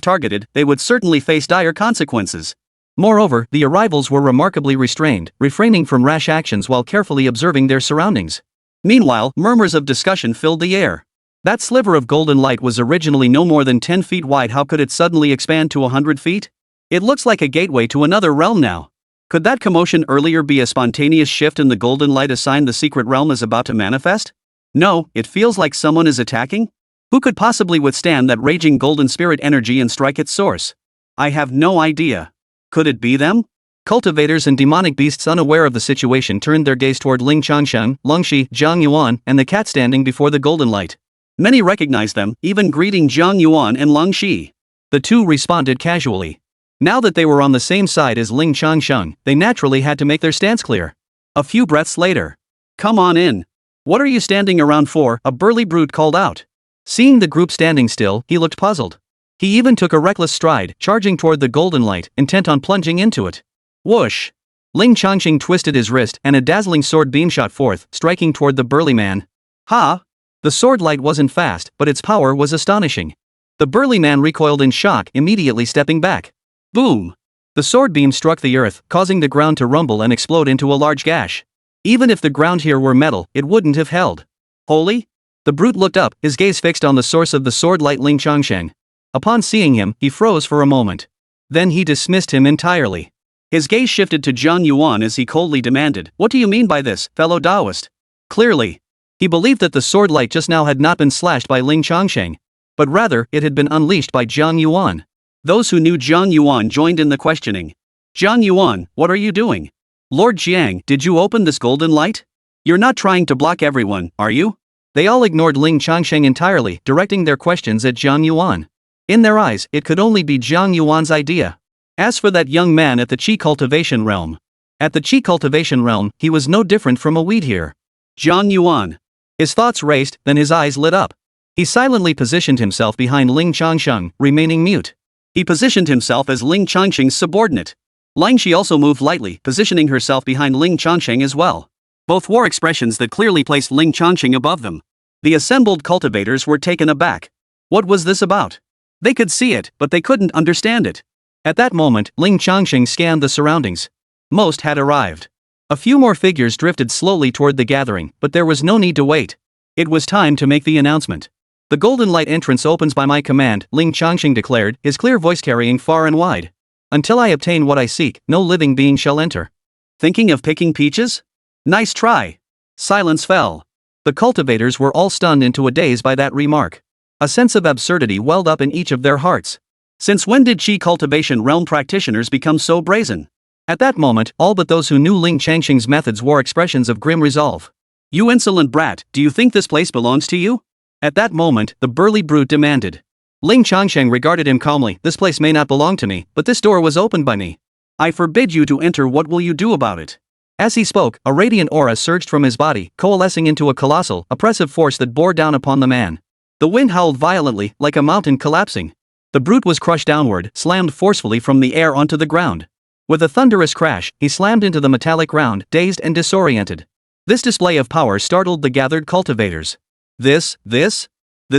targeted, they would certainly face dire consequences. Moreover, the arrivals were remarkably restrained, refraining from rash actions while carefully observing their surroundings. Meanwhile, murmurs of discussion filled the air. That sliver of golden light was originally no more than 10 feet wide. How could it suddenly expand to 100 feet? It looks like a gateway to another realm now. Could that commotion earlier be a spontaneous shift in the golden light, a sign the secret realm is about to manifest? No, it feels like someone is attacking? Who could possibly withstand that raging golden spirit energy and strike its source? I have no idea. Could it be them? Cultivators and demonic beasts unaware of the situation turned their gaze toward Ling Changsheng, Lungxi, Xinyue, and the cat standing before the golden light. Many recognized them, even greeting Xinyue and Lungxi. The two responded casually. Now that they were on the same side as Ling Changsheng, they naturally had to make their stance clear. A few breaths later. Come on in. What are you standing around for? A burly brute called out. Seeing the group standing still, he looked puzzled. He even took a reckless stride, charging toward the golden light, intent on plunging into it. Whoosh! Ling Changsheng twisted his wrist and a dazzling sword beam shot forth, striking toward the burly man. Ha! The sword light wasn't fast, but its power was astonishing. The burly man recoiled in shock, immediately stepping back. Boom! The sword beam struck the earth, causing the ground to rumble and explode into a large gash. Even if the ground here were metal, it wouldn't have held. Holy? The brute looked up, his gaze fixed on the source of the sword light, Ling Changsheng. Upon seeing him, he froze for a moment. Then he dismissed him entirely. His gaze shifted to Xinyue as he coldly demanded, "What do you mean by this, fellow Taoist?" Clearly, he believed that the sword light just now had not been slashed by Ling Changsheng, but rather it had been unleashed by Xinyue. Those who knew Xinyue joined in the questioning. Xinyue, what are you doing? Lord Jiang, did you open this golden light? You're not trying to block everyone, are you? They all ignored Ling Changsheng entirely, directing their questions at Xinyue. In their eyes, it could only be Xinyue's idea. As for that young man at the Qi cultivation realm. At the Qi cultivation realm, he was no different from a weed here. Xinyue. His thoughts raced, then his eyes lit up. He silently positioned himself behind Ling Changsheng, remaining mute. He positioned himself as Ling Changsheng's subordinate. Lingxi also moved lightly, positioning herself behind Ling Changsheng as well. Both wore expressions that clearly placed Ling Changsheng above them. The assembled cultivators were taken aback. What was this about? They could see it, but they couldn't understand it. At that moment, Ling Changsheng scanned the surroundings. Most had arrived. A few more figures drifted slowly toward the gathering, but there was no need to wait. It was time to make the announcement. The golden light entrance opens by my command, Ling Changsheng declared, his clear voice carrying far and wide. Until I obtain what I seek, no living being shall enter. Thinking of picking peaches? Nice try. Silence fell. The cultivators were all stunned into a daze by that remark. A sense of absurdity welled up in each of their hearts. Since when did Qi cultivation realm practitioners become so brazen? At that moment, all but those who knew Ling Changsheng's methods wore expressions of grim resolve. You insolent brat, do you think this place belongs to you? At that moment, the burly brute demanded. Ling Changsheng regarded him calmly. This place may not belong to me, but this door was opened by me. I forbid you to enter. What will you do about it? As he spoke, a radiant aura surged from his body, coalescing into a colossal, oppressive force that bore down upon the man. The wind howled violently, like a mountain collapsing. The brute was crushed downward, slammed forcefully from the air onto the ground. With a thunderous crash, he slammed into the metallic ground, dazed and disoriented. This display of power startled the gathered cultivators. This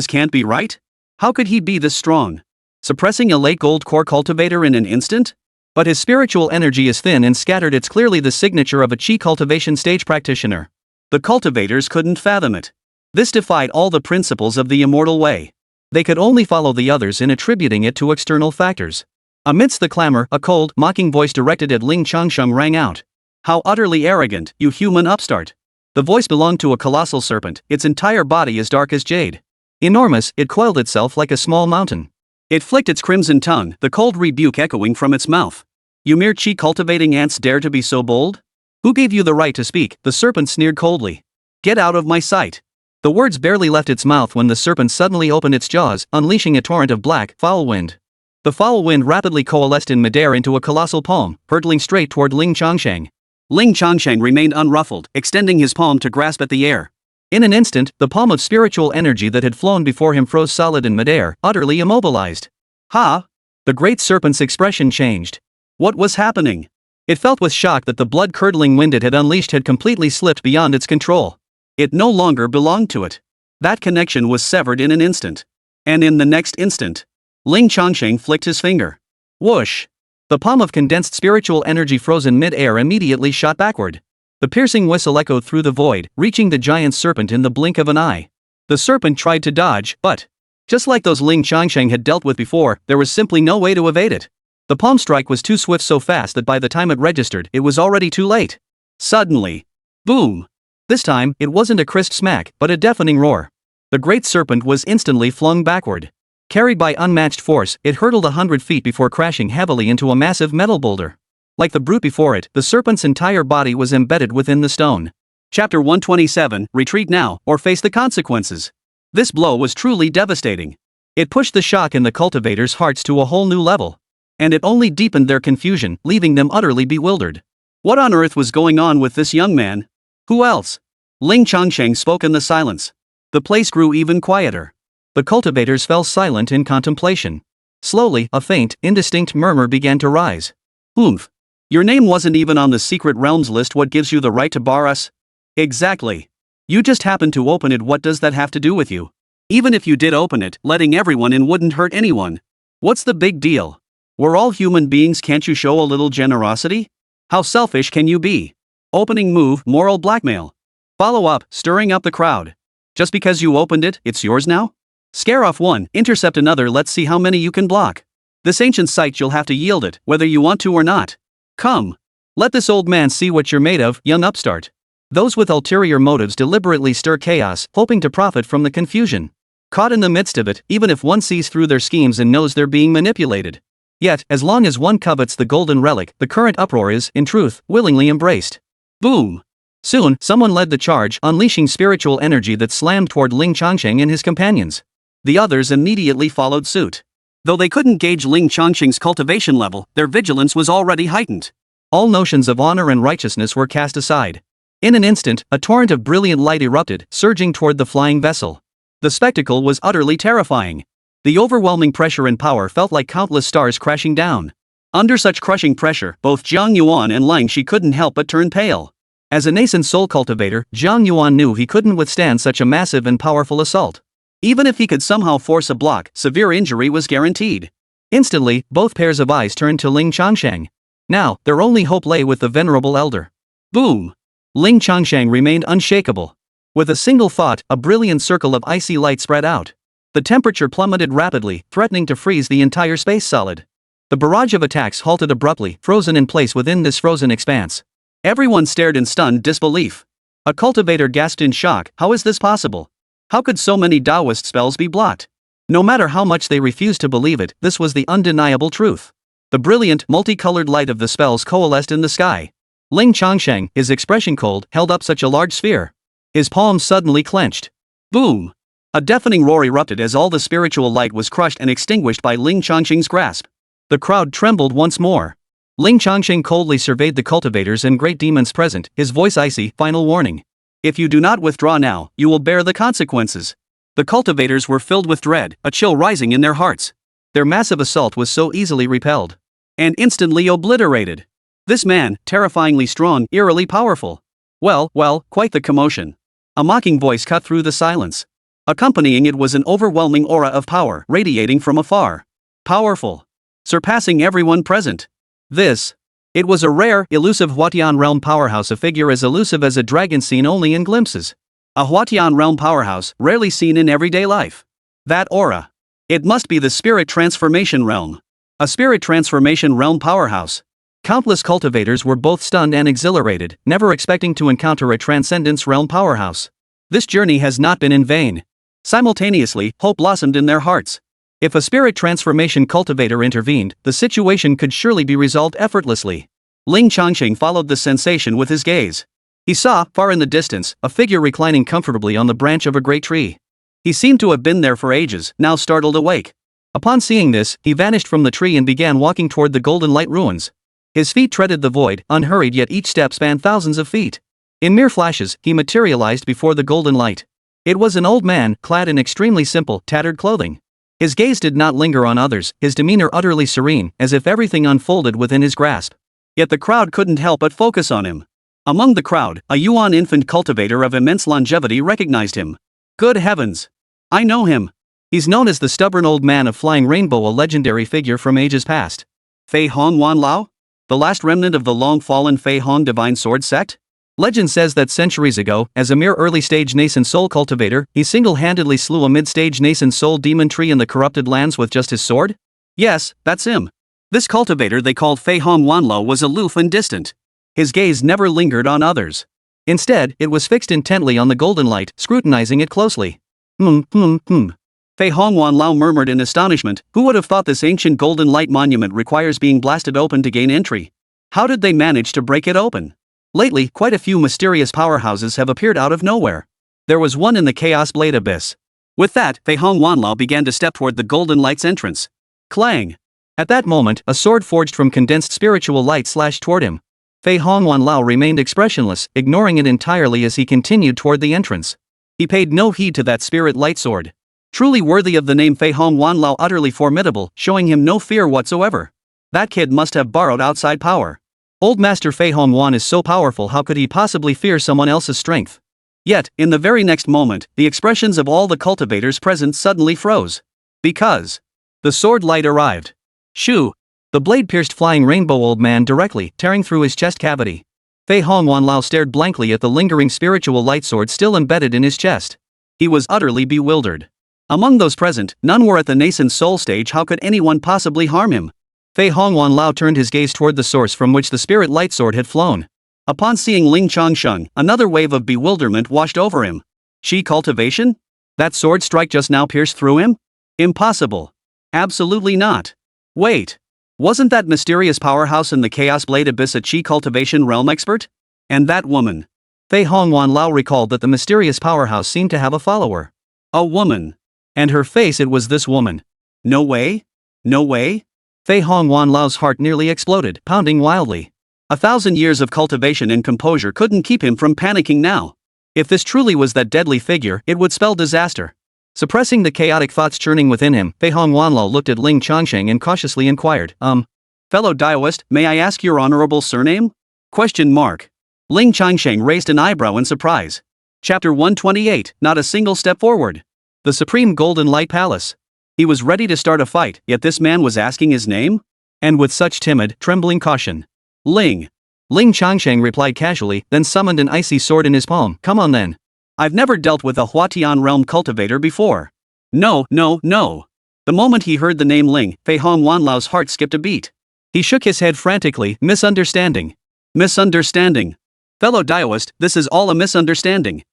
can't be right? How could he be this strong? suppressing a late gold core cultivator in an instant? But his spiritual energy is thin and scattered. It's clearly the signature of a chi cultivation stage practitioner. The cultivators couldn't fathom it. This defied all the principles of the immortal way. They could only follow the others in attributing it to external factors. Amidst the clamor, a cold, mocking voice directed at Ling Changsheng rang out. How utterly arrogant, you human upstart. The voice belonged to a colossal serpent, its entire body as dark as jade. Enormous, it coiled itself like a small mountain. It flicked its crimson tongue, the cold rebuke echoing from its mouth. You mere chi-cultivating ants dare to be so bold? Who gave you the right to speak? The serpent sneered coldly. Get out of my sight. The words barely left its mouth when the serpent suddenly opened its jaws, unleashing a torrent of black, foul wind. The foul wind rapidly coalesced in midair into a colossal palm, hurtling straight toward Ling Changsheng. Ling Changsheng remained unruffled, extending his palm to grasp at the air. In an instant, the palm of spiritual energy that had flown before him froze solid in midair, utterly immobilized. Ha! The great serpent's expression changed. What was happening? It felt with shock that the blood-curdling wind it had unleashed had completely slipped beyond its control. It no longer belonged to it. That connection was severed in an instant. And in the next instant, Ling Changsheng flicked his finger. Whoosh! The palm of condensed spiritual energy frozen mid-air immediately shot backward. The piercing whistle echoed through the void, reaching the giant serpent in the blink of an eye. The serpent tried to dodge, but, just like those Ling Changsheng had dealt with before, there was simply no way to evade it. The palm strike was too swift, so fast that by the time it registered, it was already too late. Suddenly, boom! This time, it wasn't a crisp smack, but a deafening roar. The great serpent was instantly flung backward. Carried by unmatched force, it hurtled 100 feet before crashing heavily into a massive metal boulder. Like the brute before it, the serpent's entire body was embedded within the stone. Chapter 127, Retreat now, or face the consequences. This blow was truly devastating. It pushed the shock in the cultivators' hearts to a whole new level. And it only deepened their confusion, leaving them utterly bewildered. What on earth was going on with this young man? Who else? Ling Changsheng spoke in the silence. The place grew even quieter. The cultivators fell silent in contemplation. Slowly, a faint, indistinct murmur began to rise. Oomph. Your name wasn't even on the secret realms list. What gives you the right to bar us? Exactly. You just happened to open it. What does that have to do with you? Even if you did open it, letting everyone in wouldn't hurt anyone. What's the big deal? We're all human beings. Can't you show a little generosity? How selfish can you be? Opening move, moral blackmail. Follow up, stirring up the crowd. Just because you opened it, it's yours now? Scare off one, intercept another. Let's see how many you can block. This ancient site, you'll have to yield it, whether you want to or not. Come. Let this old man see what you're made of, young upstart. Those with ulterior motives deliberately stir chaos, hoping to profit from the confusion. Caught in the midst of it, even if one sees through their schemes and knows they're being manipulated. Yet, as long as one covets the golden relic, the current uproar is, in truth, willingly embraced. Boom! Soon, someone led the charge, unleashing spiritual energy that slammed toward Ling Changsheng and his companions. The others immediately followed suit. Though they couldn't gauge Ling Changsheng's cultivation level, their vigilance was already heightened. All notions of honor and righteousness were cast aside. In an instant, a torrent of brilliant light erupted, surging toward the flying vessel. The spectacle was utterly terrifying. The overwhelming pressure and power felt like countless stars crashing down. Under such crushing pressure, both Jiang Yuan and Lang Shi couldn't help but turn pale. As a nascent soul cultivator, Jiang Yuan knew he couldn't withstand such a massive and powerful assault. Even if he could somehow force a block, severe injury was guaranteed. Instantly, both pairs of eyes turned to Ling Changsheng. Now, their only hope lay with the venerable elder. Boom! Ling Changsheng remained unshakable. With a single thought, a brilliant circle of icy light spread out. The temperature plummeted rapidly, threatening to freeze the entire space solid. The barrage of attacks halted abruptly, frozen in place within this frozen expanse. Everyone stared in stunned disbelief. A cultivator gasped in shock. How is this possible? How could so many Taoist spells be blocked? No matter how much they refused to believe it, this was the undeniable truth. The brilliant, multicolored light of the spells coalesced in the sky. Ling Changsheng, his expression cold, held up such a large sphere. His palms suddenly clenched. Boom! A deafening roar erupted as all the spiritual light was crushed and extinguished by Ling Changsheng's grasp. The crowd trembled once more. Ling Changsheng coldly surveyed the cultivators and great demons present, his voice icy. Final warning. If you do not withdraw now, you will bear the consequences. The cultivators were filled with dread, a chill rising in their hearts. Their massive assault was so easily repelled. And instantly obliterated. This man, terrifyingly strong, eerily powerful. Well, quite the commotion. A mocking voice cut through the silence. Accompanying it was an overwhelming aura of power radiating from afar. Powerful. Surpassing everyone present. It was a rare, elusive Huatian realm powerhouse, a figure as elusive as a dragon seen only in glimpses. A Huatian realm powerhouse, rarely seen in everyday life. That aura. It must be the spirit transformation realm. A spirit transformation realm powerhouse. Countless cultivators were both stunned and exhilarated, never expecting to encounter a transcendence realm powerhouse. This journey has not been in vain. Simultaneously, hope blossomed in their hearts. If a spirit transformation cultivator intervened, the situation could surely be resolved effortlessly. Ling Changsheng followed the sensation with his gaze. He saw, far in the distance, a figure reclining comfortably on the branch of a great tree. He seemed to have been there for ages, now startled awake. Upon seeing this, he vanished from the tree and began walking toward the golden light ruins. His feet treaded the void, unhurried, yet each step spanned thousands of feet. In mere flashes, he materialized before the golden light. It was an old man, clad in extremely simple, tattered clothing. His gaze did not linger on others, his demeanor utterly serene, as if everything unfolded within his grasp. Yet the crowd couldn't help but focus on him. Among the crowd, a Yuan infant cultivator of immense longevity recognized him. Good heavens! I know him. He's known as the stubborn old man of flying rainbow, a legendary figure from ages past. Fei Hong Wan Lao? The last remnant of the long-fallen Fei Hong divine sword sect? Legend says that centuries ago, as a mere early-stage nascent soul cultivator, he single-handedly slew a mid-stage nascent soul demon tree in the corrupted lands with just his sword? Yes, that's him. This cultivator they called Fei Hong Wan Lao was aloof and distant. His gaze never lingered on others. Instead, it was fixed intently on the golden light, scrutinizing it closely. Fei Hong Wan Lao murmured in astonishment, who would have thought this ancient golden light monument requires being blasted open to gain entry? How did they manage to break it open? Lately, quite a few mysterious powerhouses have appeared out of nowhere. There was one in the Chaos Blade Abyss. With that, Fei Hong Wan Lao began to step toward the golden light's entrance. Clang! At that moment, a sword forged from condensed spiritual light slashed toward him. Fei Hong Wan Lao remained expressionless, ignoring it entirely as he continued toward the entrance. He paid no heed to that spirit light sword. Truly worthy of the name Fei Hong Wan Lao, utterly formidable, showing him no fear whatsoever. That kid must have borrowed outside power. Old Master Fei Hong Wan is so powerful, how could he possibly fear someone else's strength? Yet, in the very next moment, the expressions of all the cultivators present suddenly froze. Because the sword light arrived. Shoo! The blade pierced flying rainbow old man directly, tearing through his chest cavity. Fei Hong Wan Lao stared blankly at the lingering spiritual light sword still embedded in his chest. He was utterly bewildered. Among those present, none were at the nascent soul stage. How could anyone possibly harm him? Fei Hong Wan Lao turned his gaze toward the source from which the spirit light sword had flown. Upon seeing Ling Changsheng, another wave of bewilderment washed over him. Chi cultivation? That sword strike just now pierced through him? Impossible. Absolutely not. Wait. Wasn't that mysterious powerhouse in the Chaos Blade Abyss a Chi cultivation realm expert? And that woman? Fei Hong Wan Lao recalled that the mysterious powerhouse seemed to have a follower. A woman. And her face, it was this woman. No way? No way? Fei Hong Wan Lao's heart nearly exploded, pounding wildly. 1,000 years of cultivation and composure couldn't keep him from panicking now. If this truly was that deadly figure, it would spell disaster. Suppressing the chaotic thoughts churning within him, Fei Hong Wan Lao looked at Ling Changsheng and cautiously inquired, Fellow Daoist, may I ask your honorable surname? Ling Changsheng raised an eyebrow in surprise. Chapter 128, not a single step forward. The Supreme Golden Light Palace. He was ready to start a fight, yet this man was asking his name? And with such timid, trembling caution. Ling Changsheng replied casually, then summoned an icy sword in his palm. Come on then. I've never dealt with a Huatian realm cultivator before. No. The moment he heard the name Ling, Fei Hong Wan Lao's heart skipped a beat. He shook his head frantically. Misunderstanding. Fellow Daoist, this is all a misunderstanding.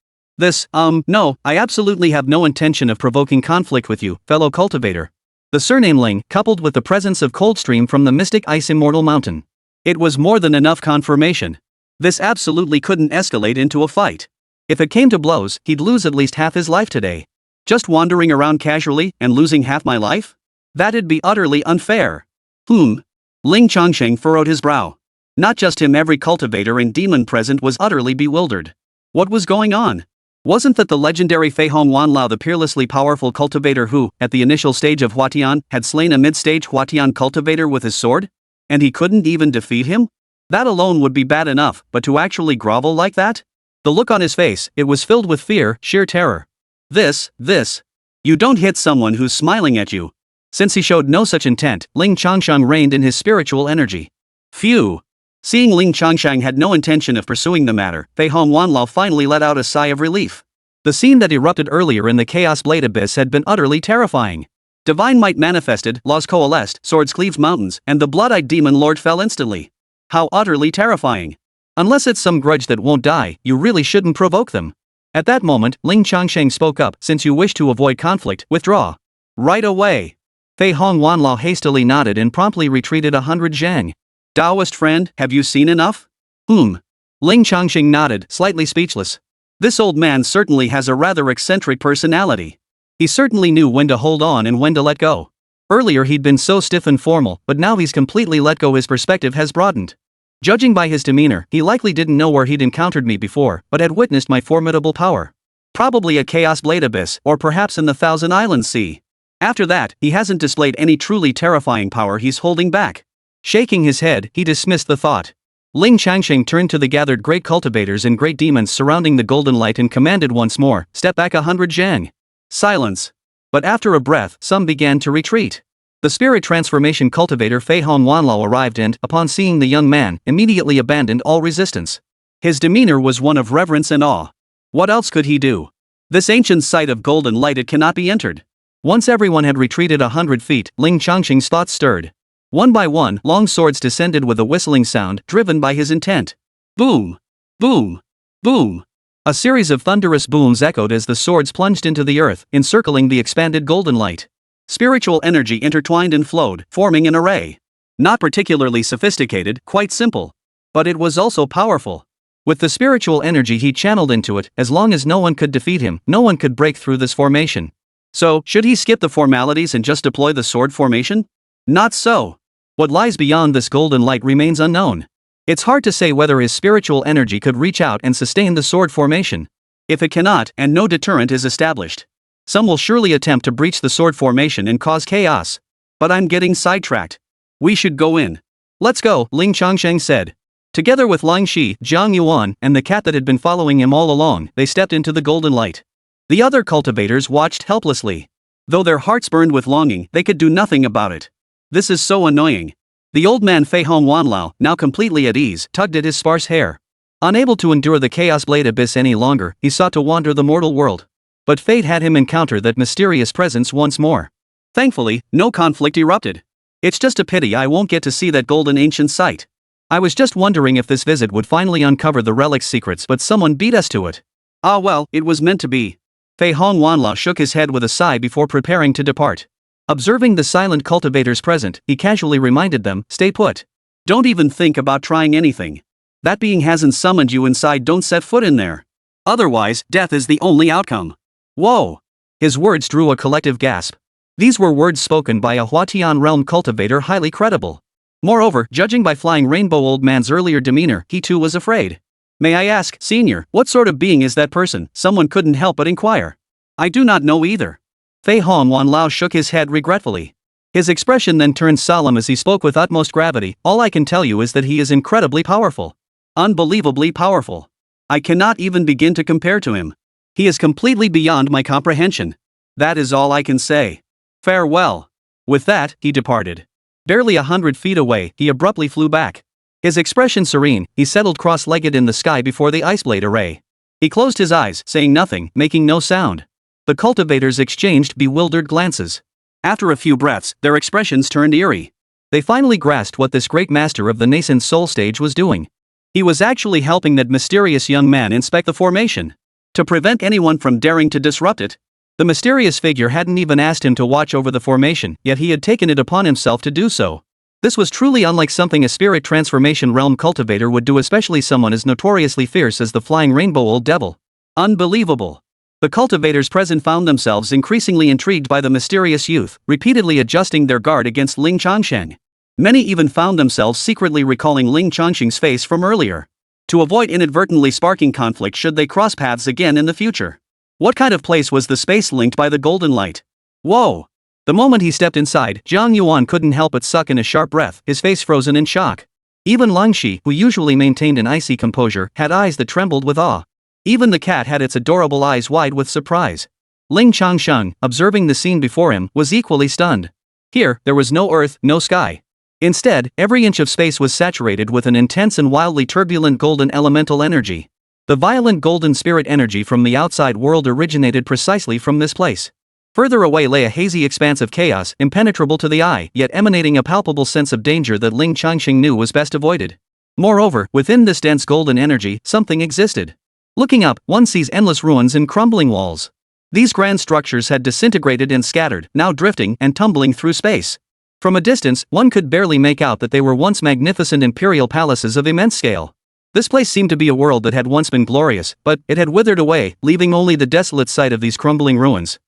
No, I absolutely have no intention of provoking conflict with you, fellow cultivator. The surname Ling, coupled with the presence of Coldstream from the mystic ice immortal mountain. It was more than enough confirmation. This absolutely couldn't escalate into a fight. If it came to blows, he'd lose at least half his life today. Just wandering around casually, and losing half my life? That'd be utterly unfair. Ling Changsheng furrowed his brow. Not just him, every cultivator and demon present was utterly bewildered. What was going on? Wasn't that the legendary Fei Hong Wan Lao, the peerlessly powerful cultivator who, at the initial stage of Huatian, had slain a mid-stage Huatian cultivator with his sword? And he couldn't even defeat him? That alone would be bad enough, but to actually grovel like that? The look on his face, it was filled with fear, sheer terror. You don't hit someone who's smiling at you. Since he showed no such intent, Ling Changsheng reigned in his spiritual energy. Phew! Seeing Ling Changsheng had no intention of pursuing the matter, Fei Hong Wanlao finally let out a sigh of relief. The scene that erupted earlier in the Chaos Blade Abyss had been utterly terrifying. Divine might manifested, laws coalesced, swords cleaved mountains, and the blood-eyed demon lord fell instantly. How utterly terrifying. Unless it's some grudge that won't die, you really shouldn't provoke them. At that moment, Ling Changsheng spoke up. Since you wish to avoid conflict, withdraw. Right away. Fei Hong Wanlao hastily nodded and promptly retreated 100 zhang. Taoist friend, have you seen enough? Ling Changsheng nodded, slightly speechless. This old man certainly has a rather eccentric personality. He certainly knew when to hold on and when to let go. Earlier he'd been so stiff and formal, but now he's completely let go. His perspective has broadened. Judging by his demeanor, he likely didn't know where he'd encountered me before, but had witnessed my formidable power. Probably a Chaos Blade Abyss, or perhaps in the Thousand Islands Sea. After that, he hasn't displayed any truly terrifying power. He's holding back. Shaking his head, he dismissed the thought. Ling Changsheng turned to the gathered great cultivators and great demons surrounding the golden light and commanded once more, step back 100 zhang. Silence. But after a breath, some began to retreat. The spirit transformation cultivator Fei Hong Wanlao arrived and, upon seeing the young man, immediately abandoned all resistance. His demeanor was one of reverence and awe. What else could he do? This ancient site of golden light, it cannot be entered. Once everyone had retreated 100 feet, Ling Changsheng's thoughts stirred. One by one, long swords descended with a whistling sound, driven by his intent. Boom! Boom! Boom! A series of thunderous booms echoed as the swords plunged into the earth, encircling the expanded golden light. Spiritual energy intertwined and flowed, forming an array. Not particularly sophisticated, quite simple. But it was also powerful. With the spiritual energy he channeled into it, as long as no one could defeat him, no one could break through this formation. So, should he skip the formalities and just deploy the sword formation? Not so. What lies beyond this golden light remains unknown. It's hard to say whether his spiritual energy could reach out and sustain the sword formation. If it cannot, and no deterrent is established, some will surely attempt to breach the sword formation and cause chaos. But I'm getting sidetracked. We should go in. Let's go, Ling Changsheng said. Together with Lang Shi, Jiang Yuan, and the cat that had been following him all along, they stepped into the golden light. The other cultivators watched helplessly. Though their hearts burned with longing, they could do nothing about it. This is so annoying. The old man Fei Hong Wanlao, now completely at ease, tugged at his sparse hair. Unable to endure the Chaos Blade Abyss any longer, he sought to wander the mortal world. But fate had him encounter that mysterious presence once more. Thankfully, no conflict erupted. It's just a pity I won't get to see that golden ancient site. I was just wondering if this visit would finally uncover the relic's secrets, but someone beat us to it. Ah well, it was meant to be. Fei Hong Wanlao shook his head with a sigh before preparing to depart. Observing the silent cultivators present, he casually reminded them, stay put. Don't even think about trying anything. That being hasn't summoned you inside, don't set foot in there. Otherwise, death is the only outcome. Whoa! His words drew a collective gasp. These were words spoken by a Huatian realm cultivator highly credible. Moreover, judging by Flying Rainbow Old Man's earlier demeanor, he too was afraid. May I ask, Senior, what sort of being is that person? Someone couldn't help but inquire. I do not know either. Fei Hong Wanlao shook his head regretfully. His expression then turned solemn as he spoke with utmost gravity. All I can tell you is that he is incredibly powerful. Unbelievably powerful. I cannot even begin to compare to him. He is completely beyond my comprehension. That is all I can say. Farewell. With that, he departed. Barely 100 feet away, he abruptly flew back. His expression serene, he settled cross-legged in the sky before the ice blade array. He closed his eyes, saying nothing, making no sound. The cultivators exchanged bewildered glances. After a few breaths, their expressions turned eerie. They finally grasped what this great master of the nascent soul stage was doing. He was actually helping that mysterious young man inspect the formation. To prevent anyone from daring to disrupt it. The mysterious figure hadn't even asked him to watch over the formation, yet he had taken it upon himself to do so. This was truly unlike something a spirit transformation realm cultivator would do, especially someone as notoriously fierce as the Flying Rainbow Old Devil. Unbelievable. The cultivators present found themselves increasingly intrigued by the mysterious youth, repeatedly adjusting their guard against Ling Changsheng. Many even found themselves secretly recalling Ling Changsheng's face from earlier. To avoid inadvertently sparking conflict should they cross paths again in the future. What kind of place was the space linked by the golden light? Whoa! The moment he stepped inside, Jiang Yuan couldn't help but suck in a sharp breath, his face frozen in shock. Even Lang Shi, who usually maintained an icy composure, had eyes that trembled with awe. Even the cat had its adorable eyes wide with surprise. Ling Changsheng, observing the scene before him, was equally stunned. Here, there was no earth, no sky. Instead, every inch of space was saturated with an intense and wildly turbulent golden elemental energy. The violent golden spirit energy from the outside world originated precisely from this place. Further away lay a hazy expanse of chaos, impenetrable to the eye, yet emanating a palpable sense of danger that Ling Changsheng knew was best avoided. Moreover, within this dense golden energy, something existed. Looking up, one sees endless ruins and crumbling walls. These grand structures had disintegrated and scattered, now drifting and tumbling through space. From a distance, one could barely make out that they were once magnificent imperial palaces of immense scale. This place seemed to be a world that had once been glorious, but it had withered away, leaving only the desolate sight of these crumbling ruins.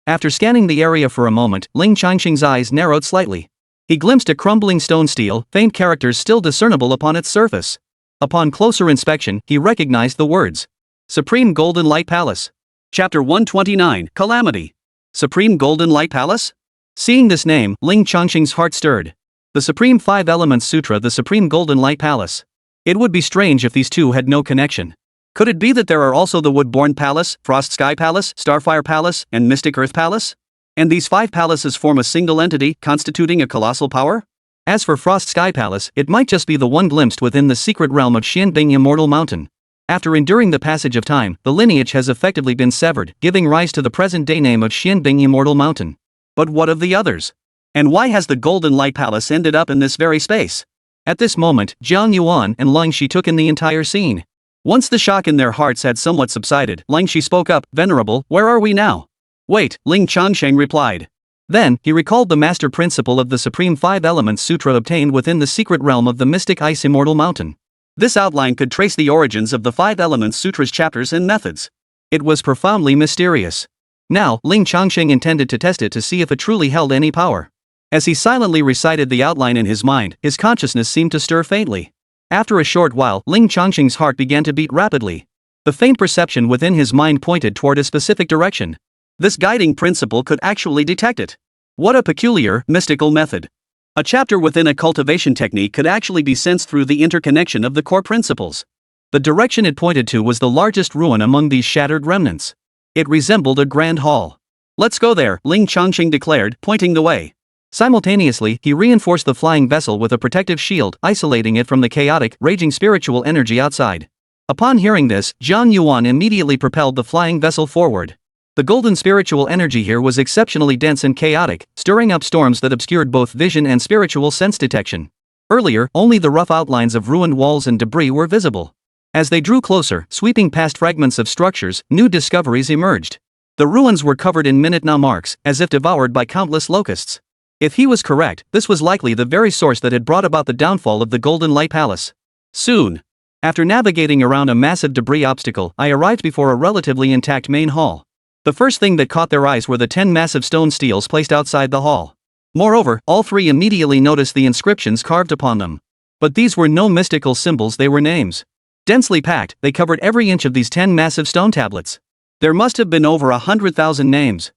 After scanning the area for a moment, Ling Changsheng's eyes narrowed slightly. He glimpsed a crumbling stone stele, faint characters still discernible upon its surface. Upon closer inspection, he recognized the words. Supreme Golden Light Palace. Chapter 129, Calamity. Supreme Golden Light Palace? Seeing this name, Ling Changsheng's heart stirred. The Supreme Five Elements Sutra, the Supreme Golden Light Palace. It would be strange if these two had no connection. Could it be that there are also the Woodborn Palace, Frost Sky Palace, Starfire Palace, and Mystic Earth Palace? And these five palaces form a single entity, constituting a colossal power? As for Frost Sky Palace, it might just be the one glimpsed within the secret realm of Xinyue Immortal Mountain. After enduring the passage of time, the lineage has effectively been severed, giving rise to the present-day name of Xinyue Immortal Mountain. But what of the others? And why has the Golden Light Palace ended up in this very space? At this moment, Jiang Yuan and Ling Shi took in the entire scene. Once the shock in their hearts had somewhat subsided, Ling Shi spoke up, Venerable, where are we now? Wait, Ling Changsheng replied. Then, he recalled the master principle of the Supreme Five Elements Sutra obtained within the secret realm of the Mystic Ice Immortal Mountain. This outline could trace the origins of the Five Elements Sutra's chapters and methods. It was profoundly mysterious. Now, Ling Changsheng intended to test it to see if it truly held any power. As he silently recited the outline in his mind, his consciousness seemed to stir faintly. After a short while, Ling Changsheng's heart began to beat rapidly. The faint perception within his mind pointed toward a specific direction. This guiding principle could actually detect it. What a peculiar, mystical method. A chapter within a cultivation technique could actually be sensed through the interconnection of the core principles. The direction it pointed to was the largest ruin among these shattered remnants. It resembled a grand hall. Let's go there, Ling Changsheng declared, pointing the way. Simultaneously, he reinforced the flying vessel with a protective shield, isolating it from the chaotic, raging spiritual energy outside. Upon hearing this, Jiang Yuan immediately propelled the flying vessel forward. The golden spiritual energy here was exceptionally dense and chaotic, stirring up storms that obscured both vision and spiritual sense detection. Earlier, only the rough outlines of ruined walls and debris were visible. As they drew closer, sweeping past fragments of structures, new discoveries emerged. The ruins were covered in minute-now marks, as if devoured by countless locusts. If he was correct, this was likely the very source that had brought about the downfall of the Golden Light Palace. Soon, after navigating around a massive debris obstacle, I arrived before a relatively intact main hall. The first thing that caught their eyes were the 10 massive stone steles placed outside the hall. Moreover, all three immediately noticed the inscriptions carved upon them. But these were no mystical symbols, they were names. Densely packed, they covered every inch of these 10 massive stone tablets. There must have been over 100,000 names.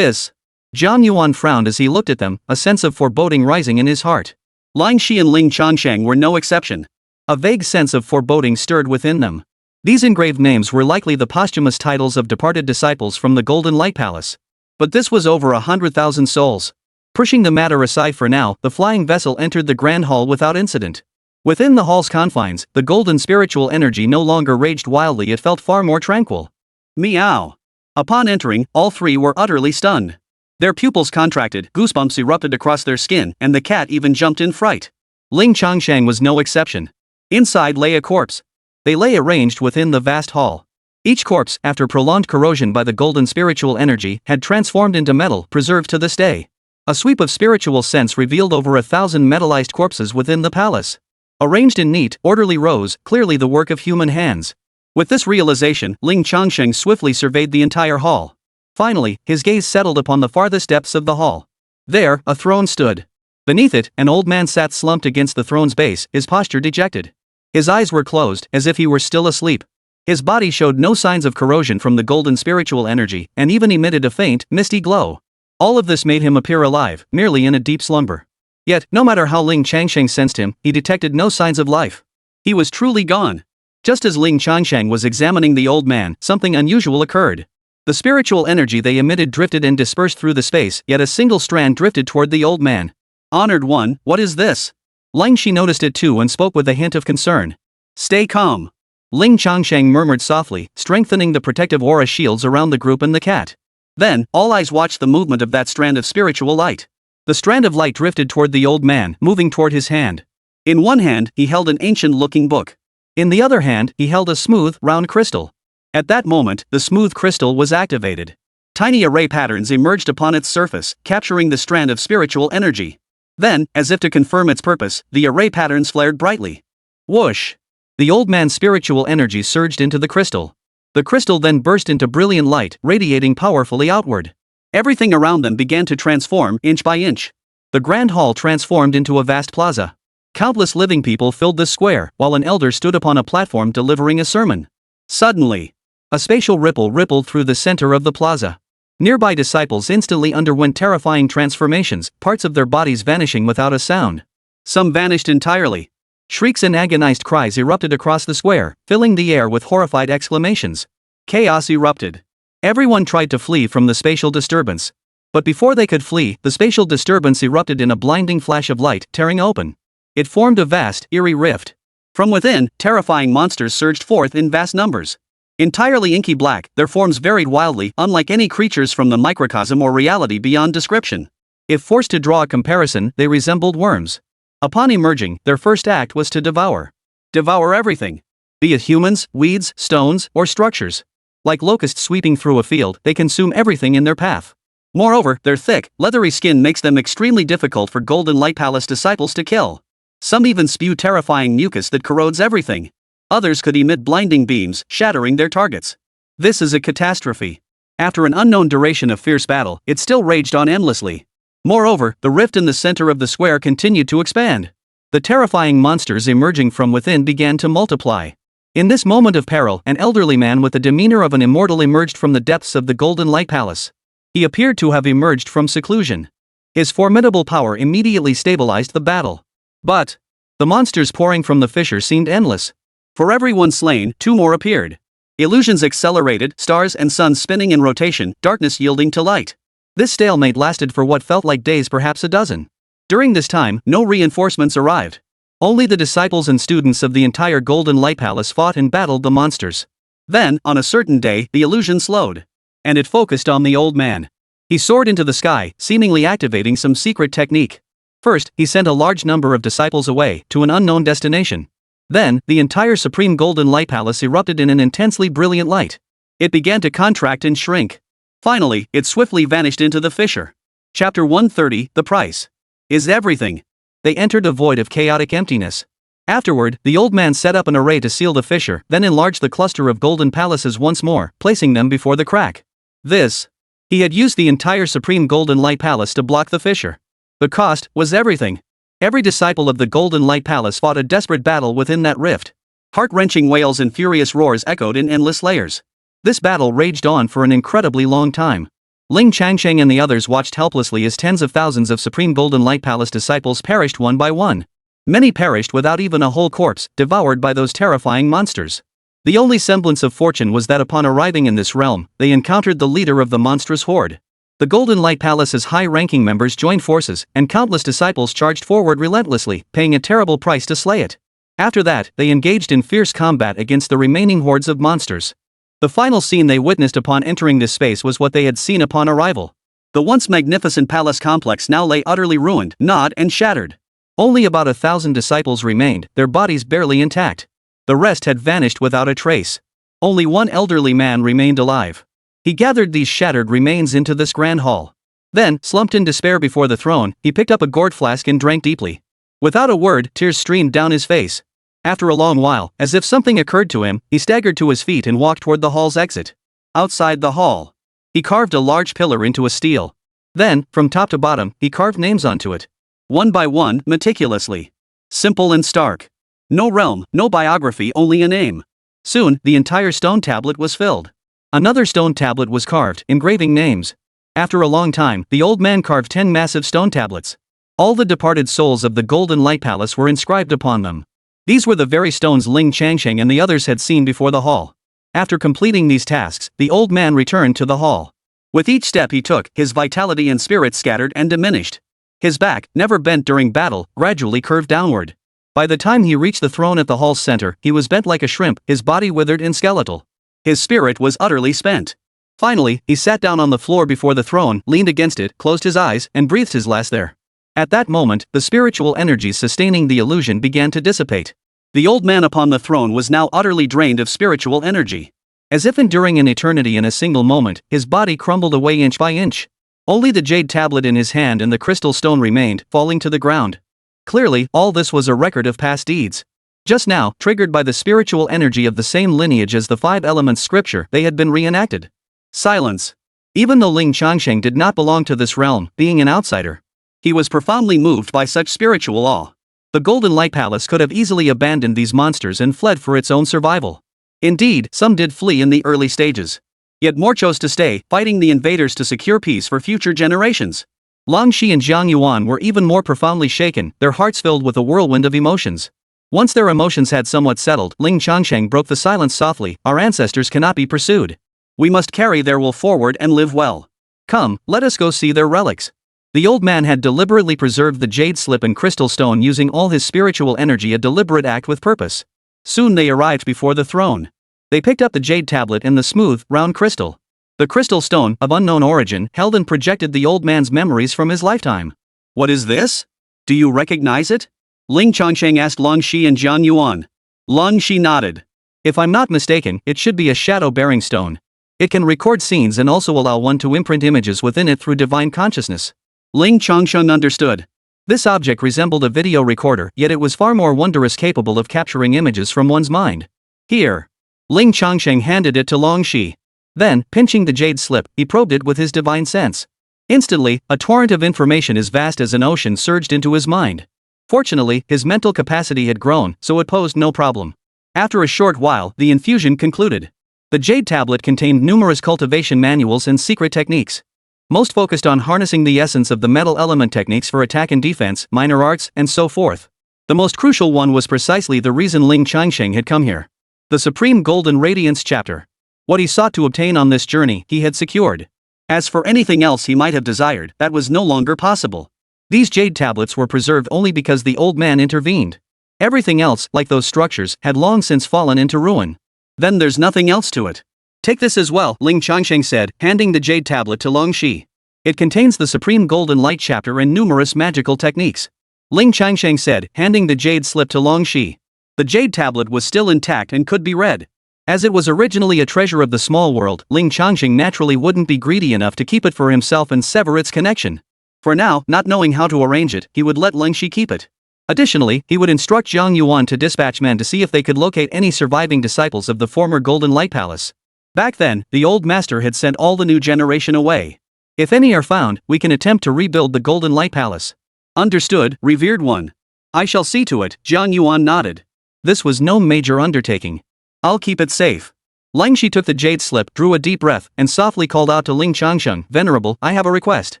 Jiang Yuan frowned as he looked at them, a sense of foreboding rising in his heart. Ling Shi and Ling Changsheng were no exception. A vague sense of foreboding stirred within them. These engraved names were likely the posthumous titles of departed disciples from the Golden Light Palace. But this was over 100,000 souls. Pushing the matter aside for now, the flying vessel entered the grand hall without incident. Within the hall's confines, the golden spiritual energy no longer raged wildly, it felt far more tranquil. Meow. Upon entering, all three were utterly stunned. Their pupils contracted, goosebumps erupted across their skin, and the cat even jumped in fright. Ling Changsheng was no exception. Inside lay a corpse. They lay arranged within the vast hall. Each corpse, after prolonged corrosion by the golden spiritual energy, had transformed into metal, preserved to this day. A sweep of spiritual sense revealed over 1,000 metallized corpses within the palace. Arranged in neat, orderly rows, clearly the work of human hands. With this realization, Ling Changsheng swiftly surveyed the entire hall. Finally, his gaze settled upon the farthest depths of the hall. There, a throne stood. Beneath it, an old man sat slumped against the throne's base, his posture dejected. His eyes were closed, as if he were still asleep. His body showed no signs of corrosion from the golden spiritual energy, and even emitted a faint, misty glow. All of this made him appear alive, merely in a deep slumber. Yet, no matter how Ling Changsheng sensed him, he detected no signs of life. He was truly gone. Just as Ling Changsheng was examining the old man, something unusual occurred. The spiritual energy they emitted drifted and dispersed through the space, yet a single strand drifted toward the old man. Honored one, what is this? Ling Shi noticed it too and spoke with a hint of concern. Stay calm. Ling Changsheng murmured softly, strengthening the protective aura shields around the group and the cat. Then, all eyes watched the movement of that strand of spiritual light. The strand of light drifted toward the old man, moving toward his hand. In one hand, he held an ancient-looking book. In the other hand, he held a smooth, round crystal. At that moment, the smooth crystal was activated. Tiny array patterns emerged upon its surface, capturing the strand of spiritual energy. Then, as if to confirm its purpose, the array patterns flared brightly. Whoosh! The old man's spiritual energy surged into the crystal. The crystal then burst into brilliant light, radiating powerfully outward. Everything around them began to transform, inch by inch. The grand hall transformed into a vast plaza. Countless living people filled the square, while an elder stood upon a platform delivering a sermon. Suddenly, a spatial ripple rippled through the center of the plaza. Nearby disciples instantly underwent terrifying transformations, parts of their bodies vanishing without a sound. Some vanished entirely. Shrieks and agonized cries erupted across the square, filling the air with horrified exclamations. Chaos erupted. Everyone tried to flee from the spatial disturbance. But before they could flee, the spatial disturbance erupted in a blinding flash of light, tearing open. It formed a vast, eerie rift. From within, terrifying monsters surged forth in vast numbers. Entirely inky black, their forms varied wildly, unlike any creatures from the microcosm or reality beyond description. If forced to draw a comparison, they resembled worms. Upon emerging, their first act was to devour. Devour everything. Be it humans, weeds, stones, or structures. Like locusts sweeping through a field, they consume everything in their path. Moreover, their thick, leathery skin makes them extremely difficult for Golden Light Palace disciples to kill. Some even spew terrifying mucus that corrodes everything. Others could emit blinding beams, shattering their targets. This is a catastrophe. After an unknown duration of fierce battle, it still raged on endlessly. Moreover, the rift in the center of the square continued to expand. The terrifying monsters emerging from within began to multiply. In this moment of peril, an elderly man with the demeanor of an immortal emerged from the depths of the Golden Light Palace. He appeared to have emerged from seclusion. His formidable power immediately stabilized the battle. But the monsters pouring from the fissure seemed endless. For every one slain, two more appeared. Illusions accelerated, stars and suns spinning in rotation, darkness yielding to light. This stalemate lasted for what felt like days, perhaps a dozen. During this time, no reinforcements arrived. Only the disciples and students of the entire Golden Light Palace fought and battled the monsters. Then, on a certain day, the illusion slowed. And it focused on the old man. He soared into the sky, seemingly activating some secret technique. First, he sent a large number of disciples away, to an unknown destination. Then, the entire Supreme Golden Light Palace erupted in an intensely brilliant light. It began to contract and shrink. Finally, it swiftly vanished into the fissure. Chapter 130, The Price. Is everything. They entered a void of chaotic emptiness. Afterward, the old man set up an array to seal the fissure, then enlarged the cluster of golden palaces once more, placing them before the crack. He had used the entire Supreme Golden Light Palace to block the fissure. The cost was everything. Every disciple of the Golden Light Palace fought a desperate battle within that rift. Heart-wrenching wails and furious roars echoed in endless layers. This battle raged on for an incredibly long time. Ling Changsheng and the others watched helplessly as tens of thousands of Supreme Golden Light Palace disciples perished one by one. Many perished without even a whole corpse, devoured by those terrifying monsters. The only semblance of fortune was that upon arriving in this realm, they encountered the leader of the monstrous horde. The Golden Light Palace's high-ranking members joined forces, and countless disciples charged forward relentlessly, paying a terrible price to slay it. After that, they engaged in fierce combat against the remaining hordes of monsters. The final scene they witnessed upon entering this space was what they had seen upon arrival. The once magnificent palace complex now lay utterly ruined, gnawed and shattered. Only about 1,000 disciples remained, their bodies barely intact. The rest had vanished without a trace. Only one elderly man remained alive. He gathered these shattered remains into this grand hall. Then, slumped in despair before the throne, he picked up a gourd flask and drank deeply. Without a word, tears streamed down his face. After a long while, as if something occurred to him, he staggered to his feet and walked toward the hall's exit. Outside the hall, he carved a large pillar into a steel. Then, from top to bottom, he carved names onto it. One by one, meticulously. Simple and stark. No realm, no biography, only a name. Soon, the entire stone tablet was filled. Another stone tablet was carved, engraving names. After a long time, the old man carved 10 massive stone tablets. All the departed souls of the Golden Light Palace were inscribed upon them. These were the very stones Ling Changsheng and the others had seen before the hall. After completing these tasks, the old man returned to the hall. With each step he took, his vitality and spirit scattered and diminished. His back, never bent during battle, gradually curved downward. By the time he reached the throne at the hall's center, he was bent like a shrimp, his body withered and skeletal. His spirit was utterly spent. Finally, he sat down on the floor before the throne, leaned against it, closed his eyes, and breathed his last there. At that moment, the spiritual energies sustaining the illusion began to dissipate. The old man upon the throne was now utterly drained of spiritual energy. As if enduring an eternity in a single moment, his body crumbled away inch by inch. Only the jade tablet in his hand and the crystal stone remained, falling to the ground. Clearly, all this was a record of past deeds. Just now, triggered by the spiritual energy of the same lineage as the five elements scripture, they had been reenacted. Silence. Even though Ling Changsheng did not belong to this realm, being an outsider, he was profoundly moved by such spiritual awe. The Golden Light Palace could have easily abandoned these monsters and fled for its own survival. Indeed, some did flee in the early stages. Yet more chose to stay, fighting the invaders to secure peace for future generations. Longxi and Jiang Yuan were even more profoundly shaken, their hearts filled with a whirlwind of emotions. Once their emotions had somewhat settled, Ling Changsheng broke the silence softly. Our ancestors cannot be pursued. We must carry their will forward and live well. Come, let us go see their relics. The old man had deliberately preserved the jade slip and crystal stone using all his spiritual energy, a deliberate act with purpose. Soon they arrived before the throne. They picked up the jade tablet and the smooth, round crystal. The crystal stone, of unknown origin, held and projected the old man's memories from his lifetime. What is this? Do you recognize it? Ling Changsheng asked Longxi and Jiang Yuan. Longxi nodded. If I'm not mistaken, it should be a shadow-bearing stone. It can record scenes and also allow one to imprint images within it through divine consciousness. Ling Changsheng understood. This object resembled a video recorder, yet it was far more wondrous, capable of capturing images from one's mind. Here. Ling Changsheng handed it to Longxi. Then, pinching the jade slip, he probed it with his divine sense. Instantly, a torrent of information as vast as an ocean surged into his mind. Fortunately, his mental capacity had grown, so it posed no problem. After a short while, the infusion concluded. The jade tablet contained numerous cultivation manuals and secret techniques. Most focused on harnessing the essence of the metal element, techniques for attack and defense, minor arts, and so forth. The most crucial one was precisely the reason Ling Changsheng had come here. The Supreme Golden Radiance chapter. What he sought to obtain on this journey, he had secured. As for anything else he might have desired, that was no longer possible. These jade tablets were preserved only because the old man intervened. Everything else, like those structures, had long since fallen into ruin. Then there's nothing else to it. Take this as well, Ling Changsheng said, handing the jade tablet to Longxi. It contains the Supreme Golden Light chapter and numerous magical techniques. Ling Changsheng said, handing the jade slip to Longxi. The jade tablet was still intact and could be read. As it was originally a treasure of the small world, Ling Changsheng naturally wouldn't be greedy enough to keep it for himself and sever its connection. For now, not knowing how to arrange it, he would let Longxi keep it. Additionally, he would instruct Jiang Yuan to dispatch men to see if they could locate any surviving disciples of the former Golden Light Palace. Back then, the old master had sent all the new generation away. If any are found, we can attempt to rebuild the Golden Light Palace. Understood, revered one. I shall see to it, Jiang Yuan nodded. This was no major undertaking. I'll keep it safe. Longxi took the jade slip, drew a deep breath, and softly called out to Ling Changsheng, Venerable, I have a request.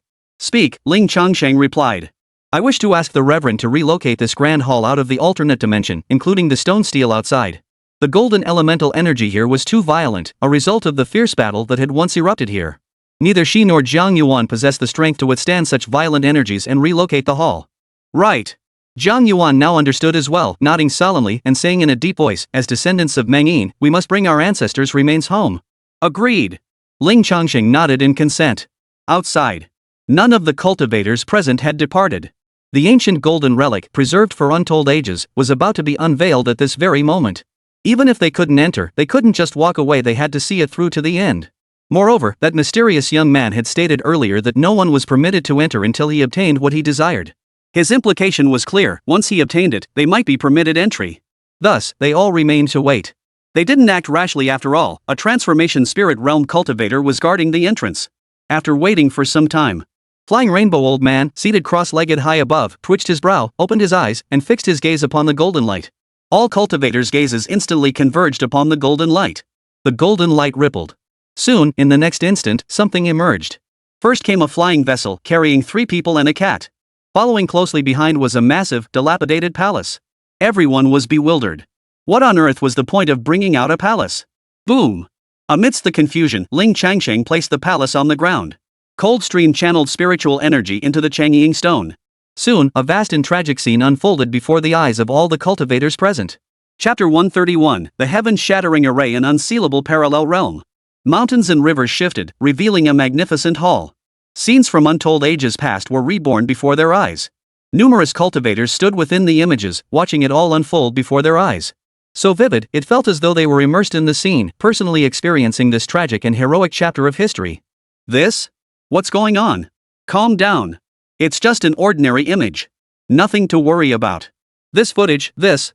Speak, Ling Changsheng replied. I wish to ask the Reverend to relocate this grand hall out of the alternate dimension, including the stone steel outside. The golden elemental energy here was too violent, a result of the fierce battle that had once erupted here. Neither she nor Jiang Yuan possessed the strength to withstand such violent energies and relocate the hall. Right. Jiang Yuan now understood as well, nodding solemnly and saying in a deep voice, as descendants of Meng Yin, we must bring our ancestors' remains home. Agreed. Ling Changsheng nodded in consent. Outside. None of the cultivators present had departed. The ancient golden relic, preserved for untold ages, was about to be unveiled at this very moment. Even if they couldn't enter, they couldn't just walk away, they had to see it through to the end. Moreover, that mysterious young man had stated earlier that no one was permitted to enter until he obtained what he desired. His implication was clear, once he obtained it, they might be permitted entry. Thus, they all remained to wait. They didn't act rashly after all, a transformation spirit realm cultivator was guarding the entrance. After waiting for some time, Flying Rainbow old man, seated cross-legged high above, twitched his brow, opened his eyes, and fixed his gaze upon the golden light. All cultivators' gazes instantly converged upon the golden light. The golden light rippled. Soon, in the next instant, something emerged. First came a flying vessel, carrying 3 people and a cat. Following closely behind was a massive, dilapidated palace. Everyone was bewildered. What on earth was the point of bringing out a palace? Boom! Amidst the confusion, Ling Changsheng placed the palace on the ground. Cold stream channeled spiritual energy into the Changying stone. Soon, a vast and tragic scene unfolded before the eyes of all the cultivators present. Chapter 131, The Heaven-Shattering Array, an Unsealable Parallel Realm. Mountains and rivers shifted, revealing a magnificent hall. Scenes from untold ages past were reborn before their eyes. Numerous cultivators stood within the images, watching it all unfold before their eyes. So vivid, it felt as though they were immersed in the scene, personally experiencing this tragic and heroic chapter of history. This? What's going on? Calm down. It's just an ordinary image. Nothing to worry about. This footage, this.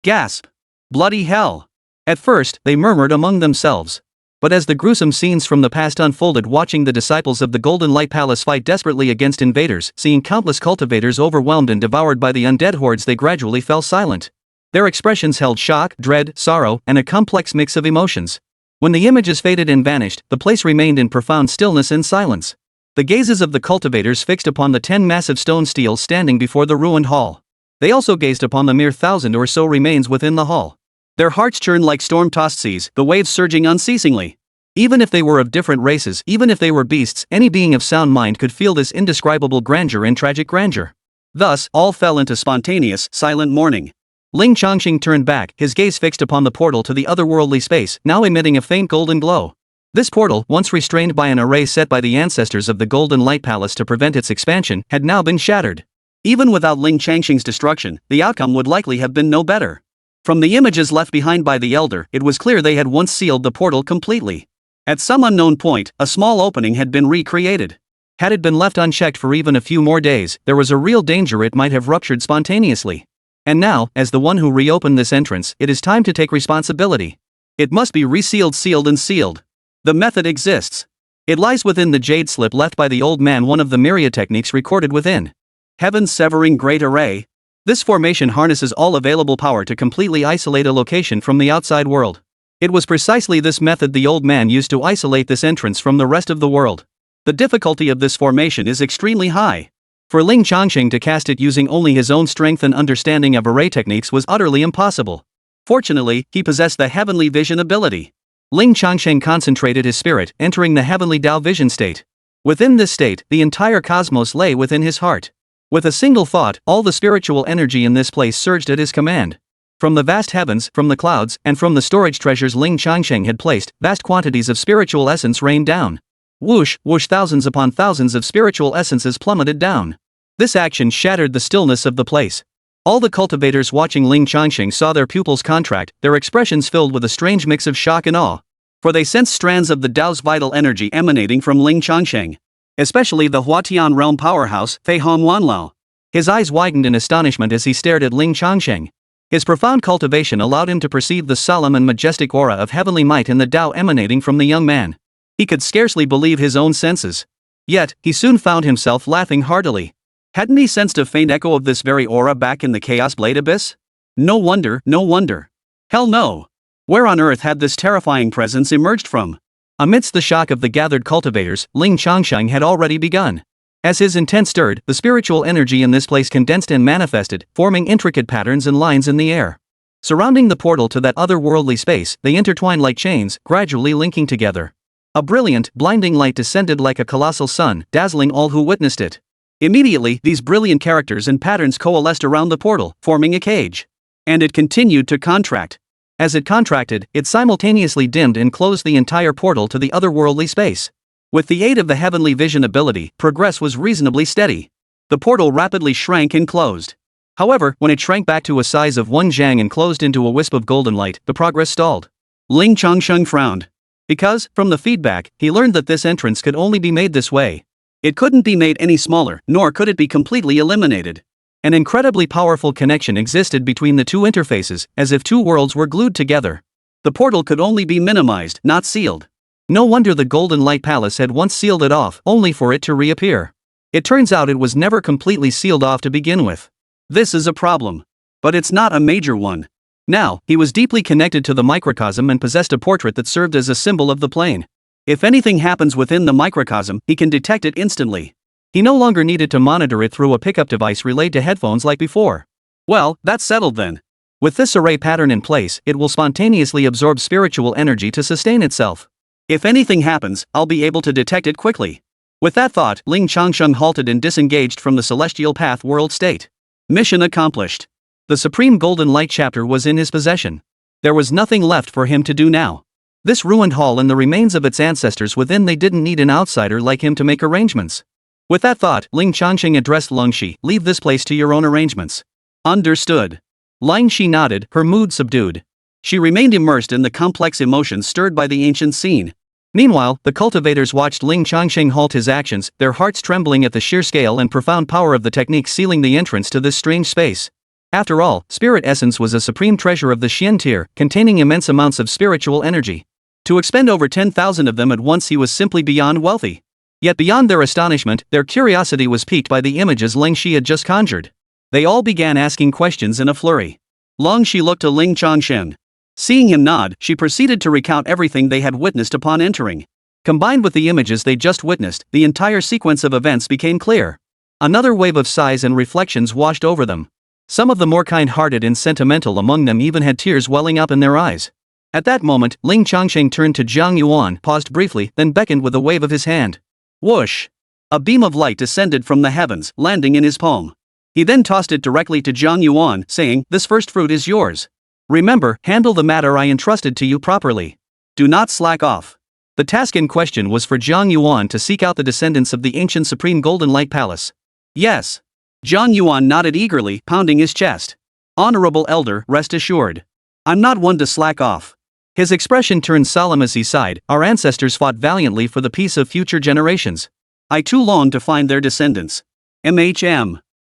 Gasp. Bloody hell. At first, they murmured among themselves. But as the gruesome scenes from the past unfolded, watching the disciples of the Golden Light Palace fight desperately against invaders, seeing countless cultivators overwhelmed and devoured by the undead hordes, they gradually fell silent. Their expressions held shock, dread, sorrow, and a complex mix of emotions. When the images faded and vanished, the place remained in profound stillness and silence. The gazes of the cultivators fixed upon the 10 massive stone steels standing before the ruined hall. They also gazed upon the mere 1,000 or so remains within the hall. Their hearts churned like storm-tossed seas, the waves surging unceasingly. Even if they were of different races, even if they were beasts, any being of sound mind could feel this indescribable grandeur and tragic grandeur. Thus, all fell into spontaneous, silent mourning. Ling Changsheng turned back, his gaze fixed upon the portal to the otherworldly space, now emitting a faint golden glow. This portal, once restrained by an array set by the ancestors of the Golden Light Palace to prevent its expansion, had now been shattered. Even without Ling Changsheng's destruction, the outcome would likely have been no better. From the images left behind by the Elder, it was clear they had once sealed the portal completely. At some unknown point, a small opening had been recreated. Had it been left unchecked for even a few more days, there was a real danger it might have ruptured spontaneously. And now, as the one who reopened this entrance, it is time to take responsibility. It must be resealed, sealed and sealed. The method exists. It lies within the jade slip left by the old man, one of the myriad techniques recorded within. Heaven-severing great array. This formation harnesses all available power to completely isolate a location from the outside world. It was precisely this method the old man used to isolate this entrance from the rest of the world. The difficulty of this formation is extremely high. For Ling Changsheng to cast it using only his own strength and understanding of array techniques was utterly impossible. Fortunately, he possessed the heavenly vision ability. Ling Changsheng concentrated his spirit, entering the heavenly Dao vision state. Within this state, the entire cosmos lay within his heart. With a single thought, all the spiritual energy in this place surged at his command. From the vast heavens, from the clouds, and from the storage treasures Ling Changsheng had placed, vast quantities of spiritual essence rained down. Whoosh, whoosh, thousands upon thousands of spiritual essences plummeted down. This action shattered the stillness of the place. All the cultivators watching Ling Changsheng saw their pupils contract, their expressions filled with a strange mix of shock and awe. For they sensed strands of the Dao's vital energy emanating from Ling Changsheng. Especially the Huatian realm powerhouse, Fei Hong Wanlao. His eyes widened in astonishment as he stared at Ling Changsheng. His profound cultivation allowed him to perceive the solemn and majestic aura of heavenly might in the Dao emanating from the young man. He could scarcely believe his own senses. Yet, he soon found himself laughing heartily. Hadn't he sensed a faint echo of this very aura back in the Chaos Blade Abyss? No wonder, no wonder. Hell no. Where on earth had this terrifying presence emerged from? Amidst the shock of the gathered cultivators, Ling Changsheng had already begun. As his intent stirred, the spiritual energy in this place condensed and manifested, forming intricate patterns and lines in the air. Surrounding the portal to that otherworldly space, they intertwined like chains, gradually linking together. A brilliant, blinding light descended like a colossal sun, dazzling all who witnessed it. Immediately, these brilliant characters and patterns coalesced around the portal, forming a cage. And it continued to contract. As it contracted, it simultaneously dimmed and closed the entire portal to the otherworldly space. With the aid of the heavenly vision ability, progress was reasonably steady. The portal rapidly shrank and closed. However, when it shrank back to a size of 1 zhang and closed into a wisp of golden light, the progress stalled. Ling Changsheng frowned. Because, from the feedback, he learned that this entrance could only be made this way. It couldn't be made any smaller, nor could it be completely eliminated. An incredibly powerful connection existed between the two interfaces, as if two worlds were glued together. The portal could only be minimized, not sealed. No wonder the Golden Light Palace had once sealed it off, only for it to reappear. It turns out it was never completely sealed off to begin with. This is a problem. But it's not a major one. Now, he was deeply connected to the microcosm and possessed a portrait that served as a symbol of the plane. If anything happens within the microcosm, he can detect it instantly. He no longer needed to monitor it through a pickup device relayed to headphones like before. Well, that's settled then. With this array pattern in place, it will spontaneously absorb spiritual energy to sustain itself. If anything happens, I'll be able to detect it quickly. With that thought, Ling Changsheng halted and disengaged from the celestial path world state. Mission accomplished. The supreme golden light chapter was in his possession. There was nothing left for him to do now. This ruined hall and the remains of its ancestors within, they didn't need an outsider like him to make arrangements. With that thought, Ling Changsheng addressed Lung Shi, leave this place to your own arrangements. Understood. Ling Shi nodded, her mood subdued. She remained immersed in the complex emotions stirred by the ancient scene. Meanwhile, the cultivators watched Ling Changsheng halt his actions, their hearts trembling at the sheer scale and profound power of the technique sealing the entrance to this strange space. After all, spirit essence was a supreme treasure of the Xian tier, containing immense amounts of spiritual energy. To expend over 10,000 of them at once, he was simply beyond wealthy. Yet beyond their astonishment, their curiosity was piqued by the images Ling Shi had just conjured. They all began asking questions in a flurry. Ling Shi looked to Ling Changsheng. Seeing him nod, she proceeded to recount everything they had witnessed upon entering. Combined with the images they just witnessed, the entire sequence of events became clear. Another wave of sighs and reflections washed over them. Some of the more kind-hearted and sentimental among them even had tears welling up in their eyes. At that moment, Ling Changsheng turned to Zhang Yuan, paused briefly, then beckoned with a wave of his hand. Whoosh! A beam of light descended from the heavens, landing in his palm. He then tossed it directly to Zhang Yuan, saying, "This first fruit is yours. Remember, handle the matter I entrusted to you properly. Do not slack off." The task in question was for Zhang Yuan to seek out the descendants of the ancient Supreme Golden Light Palace. Yes. Zhang Yuan nodded eagerly, pounding his chest. "Honorable elder, rest assured. I'm not one to slack off." His expression turned solemn as he sighed, "Our ancestors fought valiantly for the peace of future generations. I too long to find their descendants."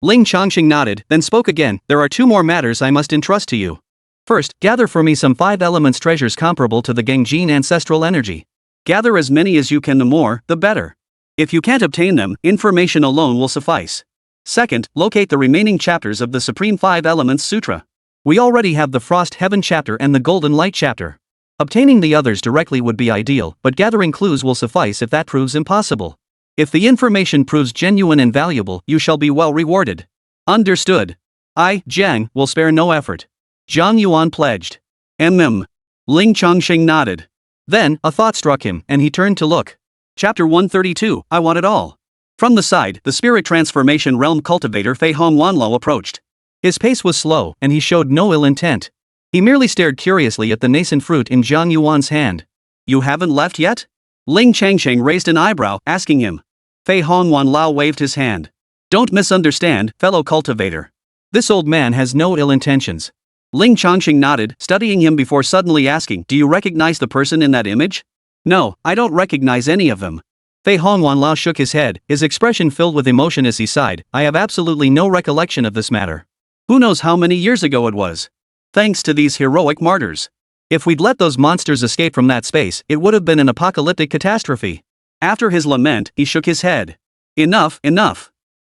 Ling Changsheng nodded, then spoke again, "There are two more matters I must entrust to you. First, gather for me some 5 elements treasures comparable to the Gangjin ancestral energy. Gather as many as you can, the more, the better. If you can't obtain them, information alone will suffice. Second, locate the remaining chapters of the Supreme 5 Elements Sutra. We already have the Frost Heaven chapter and the Golden Light chapter. Obtaining the others directly would be ideal, but gathering clues will suffice if that proves impossible. If the information proves genuine and valuable, you shall be well rewarded." Understood. I, Zhang, will spare no effort. Zhang Yuan pledged. Ling Changsheng nodded. Then, a thought struck him, and he turned to look. Chapter 132, I Want It All. From the side, the spirit transformation realm cultivator Fei Hongwanlao approached. His pace was slow, and he showed no ill intent. He merely stared curiously at the nascent fruit in Zhang Yuan's hand. "You haven't left yet?" Ling Changsheng raised an eyebrow, asking him. Fei Hongwanlao waved his hand. "Don't misunderstand, fellow cultivator. This old man has no ill intentions." Ling Changsheng nodded, studying him before suddenly asking, "Do you recognize the person in that image?" "No, I don't recognize any of them." Fei Hongwanlao shook his head, his expression filled with emotion as he sighed. "I have absolutely no recollection of this matter. Who knows how many years ago it was? Thanks to these heroic martyrs. If we'd let those monsters escape from that space, it would have been an apocalyptic catastrophe." After his lament, he shook his head. Enough.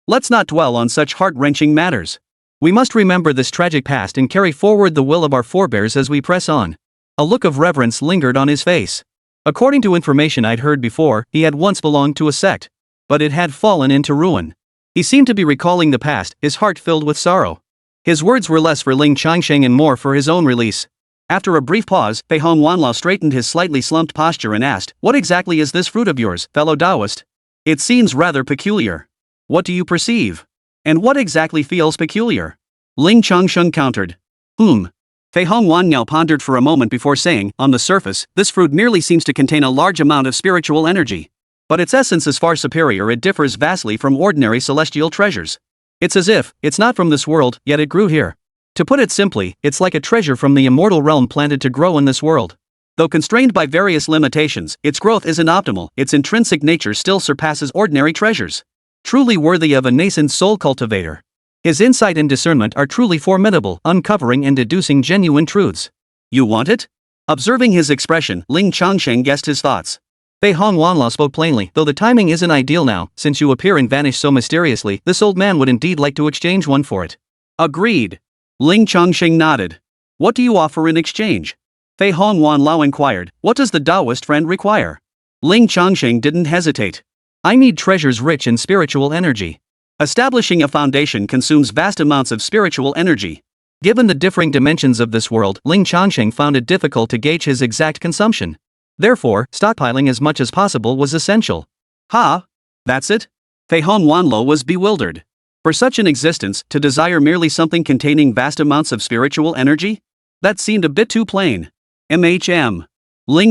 Let's not dwell on such heart-wrenching matters. We must remember this tragic past and carry forward the will of our forebears as we press on. A look of reverence lingered on his face. According to information I'd heard before, he had once belonged to a sect. But it had fallen into ruin. He seemed to be recalling the past, his heart filled with sorrow. His words were less for Ling Changsheng and more for his own release. After a brief pause, Fei Hongwanlao straightened his slightly slumped posture and asked, "What exactly is this fruit of yours, fellow Taoist? It seems rather peculiar. What do you perceive? And what exactly feels peculiar?" Ling Changsheng countered. Fei Hongwanlao pondered for a moment before saying, "On the surface, this fruit merely seems to contain a large amount of spiritual energy. But its essence is far superior, it differs vastly from ordinary celestial treasures. It's as if, it's not from this world, yet it grew here. To put it simply, it's like a treasure from the immortal realm planted to grow in this world. Though constrained by various limitations, its growth isn't optimal, its intrinsic nature still surpasses ordinary treasures. Truly worthy of a nascent soul cultivator. His insight and discernment are truly formidable, uncovering and deducing genuine truths." "You want it?" Observing his expression, Ling Changsheng guessed his thoughts. Fei Hongwanlao spoke plainly, "Though the timing isn't ideal now, since you appear and vanish so mysteriously, this old man would indeed like to exchange one for it." "Agreed." Ling Changsheng nodded. "What do you offer in exchange?" Fei Hongwanlao inquired. "What does the Taoist friend require?" Ling Changsheng didn't hesitate. "I need treasures rich in spiritual energy. Establishing a foundation consumes vast amounts of spiritual energy. Given the differing dimensions of this world, Ling Changsheng found it difficult to gauge his exact consumption. Therefore, stockpiling as much as possible was essential. Ha! That's it? Fei Hong Wanlo was bewildered. For such an existence, to desire merely something containing vast amounts of spiritual energy? That seemed a bit too plain. Ling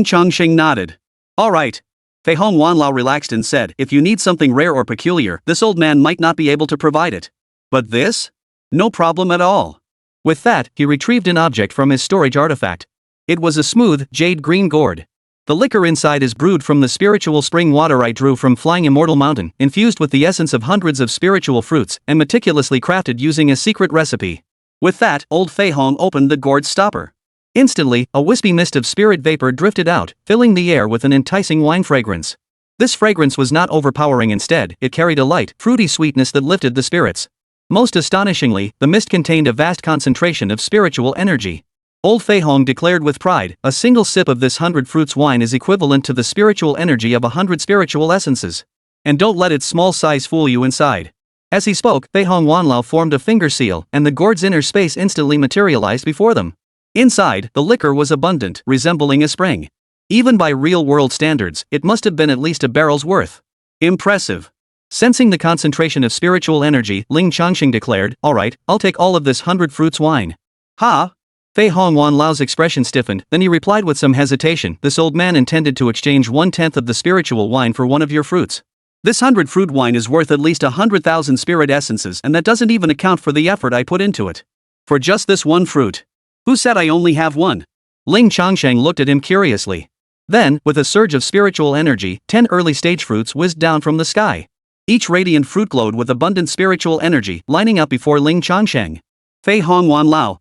Changsheng nodded. Alright. Fei Hong Wanlao relaxed and said, if you need something rare or peculiar, this old man might not be able to provide it. But this? No problem at all. With that, he retrieved an object from his storage artifact. It was a smooth, jade green gourd. The liquor inside is brewed from the spiritual spring water I drew from Flying Immortal Mountain, infused with the essence of hundreds of spiritual fruits, and meticulously crafted using a secret recipe. With that, old Fei Hong opened the gourd's stopper. Instantly, a wispy mist of spirit vapor drifted out, filling the air with an enticing wine fragrance. This fragrance was not overpowering, instead, it carried a light, fruity sweetness that lifted the spirits. Most astonishingly, the mist contained a vast concentration of spiritual energy. Old Fei Hong declared with pride, a single sip of this 100 fruits wine is equivalent to the spiritual energy of 100 spiritual essences. And don't let its small size fool you inside. As he spoke, Fei Hong Wanlao formed a finger seal, and the gourd's inner space instantly materialized before them. Inside, the liquor was abundant, resembling a spring. Even by real-world standards, it must have been at least a barrel's worth. Impressive. Sensing the concentration of spiritual energy, Ling Changsheng declared, alright, I'll take all of this 100 fruits wine. Ha! Fei Hong Wanlao's expression stiffened, then he replied with some hesitation, this old man intended to exchange 1/10 of the spiritual wine for one of your fruits. This 100 fruit wine is worth at least 100,000 spirit essences, and that doesn't even account for the effort I put into it. For just this one fruit. Who said I only have one? Ling Changsheng looked at him curiously. Then, with a surge of spiritual energy, 10 early-stage fruits whizzed down from the sky. Each radiant fruit glowed with abundant spiritual energy, lining up before Ling Changsheng. Fei Hong Wanlao, ?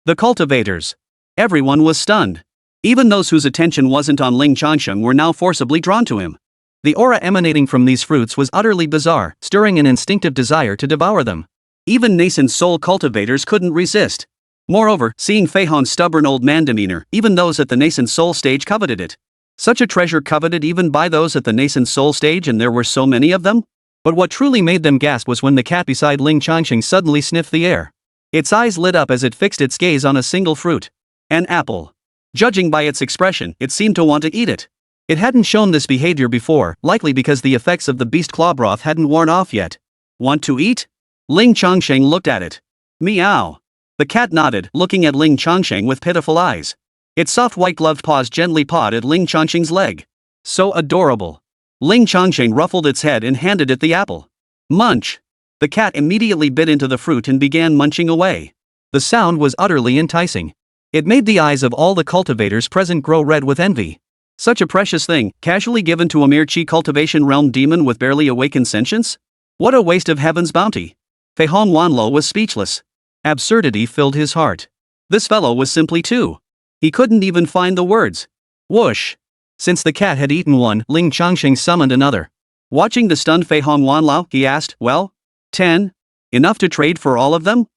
The cultivators. Everyone was stunned. Even those whose attention wasn't on Ling Changsheng were now forcibly drawn to him. The aura emanating from these fruits was utterly bizarre, stirring an instinctive desire to devour them. Even nascent soul cultivators couldn't resist. Moreover, seeing Fei Hong's stubborn old man demeanor, even those at the nascent soul stage coveted it. Such a treasure coveted even by those at the nascent soul stage, and there were so many of them? But what truly made them gasp was when the cat beside Ling Changsheng suddenly sniffed the air. Its eyes lit up as it fixed its gaze on a single fruit. An apple. Judging by its expression, it seemed to want to eat it. It hadn't shown this behavior before, likely because the effects of the beast claw broth hadn't worn off yet. Want to eat? Ling Changsheng looked at it. Meow. The cat nodded, looking at Ling Changsheng with pitiful eyes. Its soft white-gloved paws gently pawed at Ling Changsheng's leg. So adorable. Ling Changsheng ruffled its head and handed it the apple. Munch. The cat immediately bit into the fruit and began munching away. The sound was utterly enticing. It made the eyes of all the cultivators present grow red with envy. Such a precious thing, casually given to a mere chi cultivation realm demon with barely awakened sentience? What a waste of heaven's bounty. Fei Hong Wanlo was speechless. Absurdity filled his heart. This fellow was simply too. He couldn't even find the words. Whoosh. Since the cat had eaten one, Ling Changsheng summoned another. Watching the stunned Fei Hong Wanlao, he asked, well? 10? Enough to trade for all of them?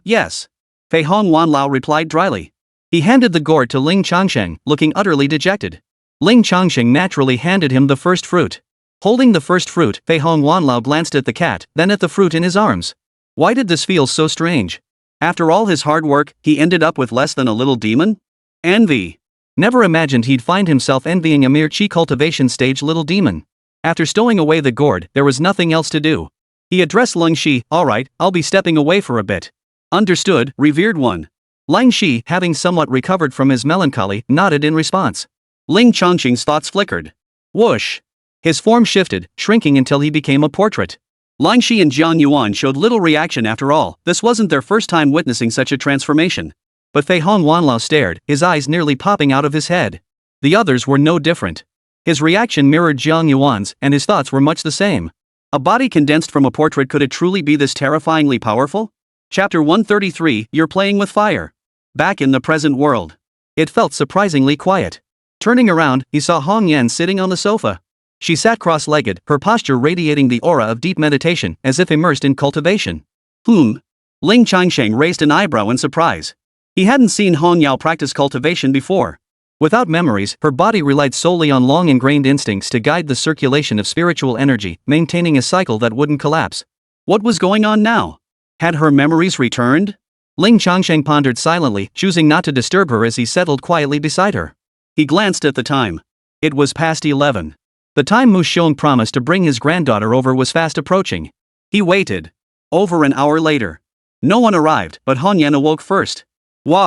Yes. Fei Hong Wanlao replied dryly. He handed the gourd to Ling Changsheng, looking utterly dejected. Ling Changsheng naturally handed him the first fruit. Holding the first fruit, Fei Hong Wanlao glanced at the cat, then at the fruit in his arms. Why did this feel so strange? After all his hard work, he ended up with less than a little demon? Envy. Never imagined he'd find himself envying a mere chi cultivation stage little demon. After stowing away the gourd, there was nothing else to do. He addressed Leng Shi, alright, I'll be stepping away for a bit. Understood, revered one. Leng Shi, having somewhat recovered from his melancholy, nodded in response. Ling Changsheng's thoughts flickered. Whoosh. His form shifted, shrinking until he became a portrait. Lang Shi and Jiang Yuan showed little reaction after all, this wasn't their first time witnessing such a transformation. But Fei Hong Wanlao stared, his eyes nearly popping out of his head. The others were no different. His reaction mirrored Jiang Yuan's, and his thoughts were much the same. A body condensed from a portrait, could it truly be this terrifyingly powerful? Chapter 133, You're Playing with Fire. Back in the present world. It felt surprisingly quiet. Turning around, he saw Hong Yan sitting on the sofa. She sat cross-legged, her posture radiating the aura of deep meditation, as if immersed in cultivation. Ling Changsheng raised an eyebrow in surprise. He hadn't seen Hong Yao practice cultivation before. Without memories, her body relied solely on long-ingrained instincts to guide the circulation of spiritual energy, maintaining a cycle that wouldn't collapse. What was going on now? Had her memories returned? Ling Changsheng pondered silently, choosing not to disturb her as he settled quietly beside her. He glanced at the time. It was past 11. The time Mu Xiong promised to bring his granddaughter over was fast approaching. He waited. Over an hour later. No one arrived, but Han Yan awoke first. Why?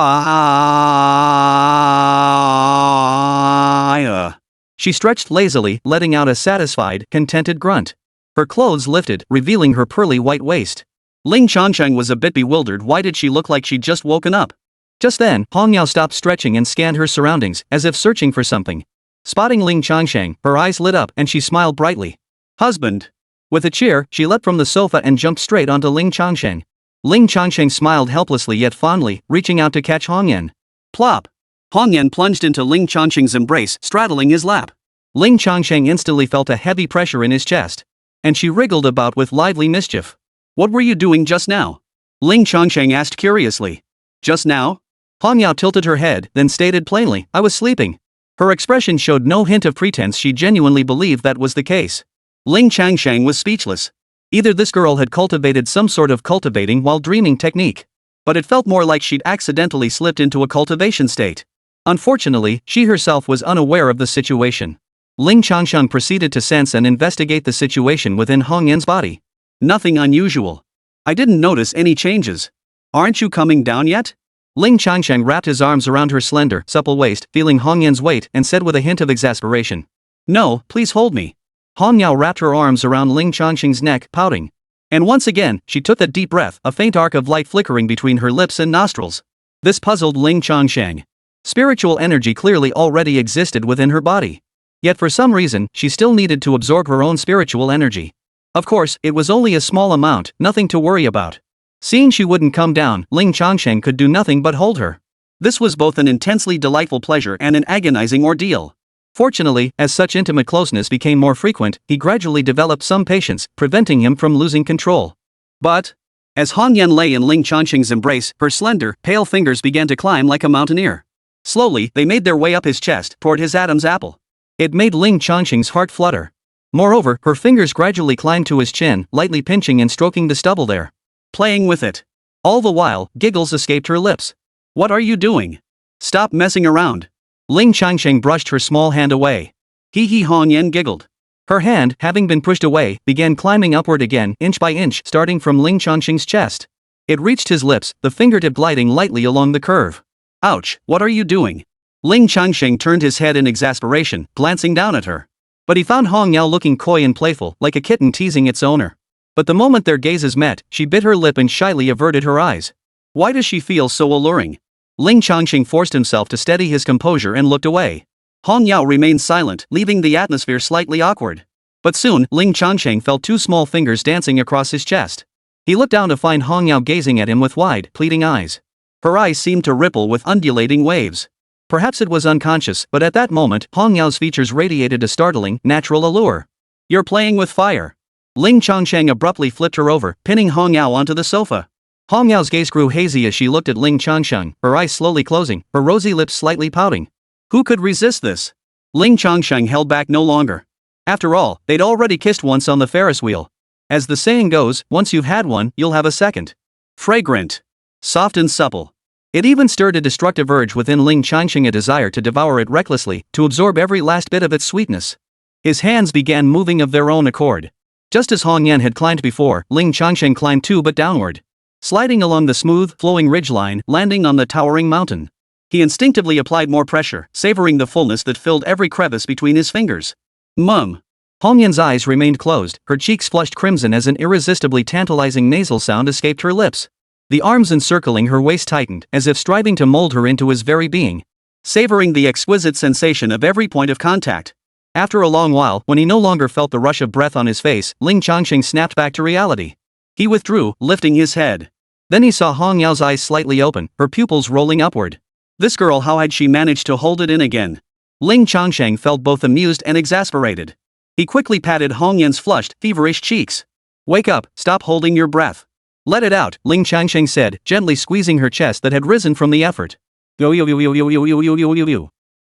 She stretched lazily, letting out a satisfied, contented grunt. Her clothes lifted, revealing her pearly white waist. Ling Changsheng was a bit bewildered. Why did she look like she'd just woken up? Just then, Hong Yao stopped stretching and scanned her surroundings, as if searching for something. Spotting Ling Changsheng, her eyes lit up and she smiled brightly. Husband! With a cheer, she leapt from the sofa and jumped straight onto Ling Changsheng. Ling Changsheng smiled helplessly yet fondly, reaching out to catch Hong Yan. Plop! Hong Yan plunged into Ling Changsheng's embrace, straddling his lap. Ling Changsheng instantly felt a heavy pressure in his chest. And she wriggled about with lively mischief. What were you doing just now? Ling Changsheng asked curiously. Just now? Hong Yao tilted her head, then stated plainly, I was sleeping. Her expression showed no hint of pretense. She genuinely believed that was the case. Ling Changsheng was speechless. Either this girl had cultivated some sort of cultivating while dreaming technique. But it felt more like she'd accidentally slipped into a cultivation state. Unfortunately, she herself was unaware of the situation. Ling Changsheng proceeded to sense and investigate the situation within Hong Yan's body. Nothing unusual. I didn't notice any changes. Aren't you coming down yet? Ling Changsheng wrapped his arms around her slender, supple waist, feeling Hong Yan's weight, and said with a hint of exasperation. No, please hold me. Hong Yao wrapped her arms around Ling Changsheng's neck, pouting. And once again, she took that deep breath, a faint arc of light flickering between her lips and nostrils. This puzzled Ling Changsheng. Spiritual energy clearly already existed within her body. Yet for some reason, she still needed to absorb her own spiritual energy. Of course, it was only a small amount, nothing to worry about. Seeing she wouldn't come down, Ling Changsheng could do nothing but hold her. This was both an intensely delightful pleasure and an agonizing ordeal. Fortunately, as such intimate closeness became more frequent, he gradually developed some patience, preventing him from losing control. But, as Hong Yan lay in Ling Changsheng's embrace, her slender, pale fingers began to climb like a mountaineer. Slowly, they made their way up his chest, toward his Adam's apple. It made Ling Changsheng's heart flutter. Moreover, her fingers gradually climbed to his chin, lightly pinching and stroking the stubble there. Playing with it. All the while, giggles escaped her lips. What are you doing? Stop messing around. Ling Changsheng brushed her small hand away. Hee Hong Yan giggled. Her hand, having been pushed away, began climbing upward again, inch by inch, starting from Ling Changsheng's chest. It reached his lips, the fingertip gliding lightly along the curve. Ouch, what are you doing? Ling Changsheng turned his head in exasperation, glancing down at her. But he found Hong Yao looking coy and playful, like a kitten teasing its owner. But the moment their gazes met, she bit her lip and shyly averted her eyes. Why does she feel so alluring? Ling Changsheng forced himself to steady his composure and looked away. Hong Yao remained silent, leaving the atmosphere slightly awkward. But soon, Ling Changsheng felt two small fingers dancing across his chest. He looked down to find Hong Yao gazing at him with wide, pleading eyes. Her eyes seemed to ripple with undulating waves. Perhaps it was unconscious, but at that moment, Hong Yao's features radiated a startling, natural allure. You're playing with fire. Ling Changsheng abruptly flipped her over, pinning Hong Yao onto the sofa. Hong Yao's gaze grew hazy as she looked at Ling Changsheng, her eyes slowly closing, her rosy lips slightly pouting. Who could resist this? Ling Changsheng held back no longer. After all, they'd already kissed once on the Ferris wheel. As the saying goes, once you've had one, you'll have a second. Fragrant. Soft and supple. It even stirred a destructive urge within Ling Changsheng, a desire to devour it recklessly, to absorb every last bit of its sweetness. His hands began moving of their own accord. Just as Hong Yan had climbed before, Ling Changsheng climbed too, but downward. Sliding along the smooth, flowing ridgeline, landing on the towering mountain. He instinctively applied more pressure, savoring the fullness that filled every crevice between his fingers. Mum. Hong Yan's eyes remained closed, her cheeks flushed crimson as an irresistibly tantalizing nasal sound escaped her lips. The arms encircling her waist tightened, as if striving to mold her into his very being. Savoring the exquisite sensation of every point of contact. After a long while, when he no longer felt the rush of breath on his face, Ling Changsheng snapped back to reality. He withdrew, lifting his head. Then he saw Hong Yao's eyes slightly open, her pupils rolling upward. This girl, how had she managed to hold it in again? Ling Changsheng felt both amused and exasperated. He quickly patted Hong Yan's flushed, feverish cheeks. Wake up, stop holding your breath. Let it out, Ling Changsheng said, gently squeezing her chest that had risen from the effort.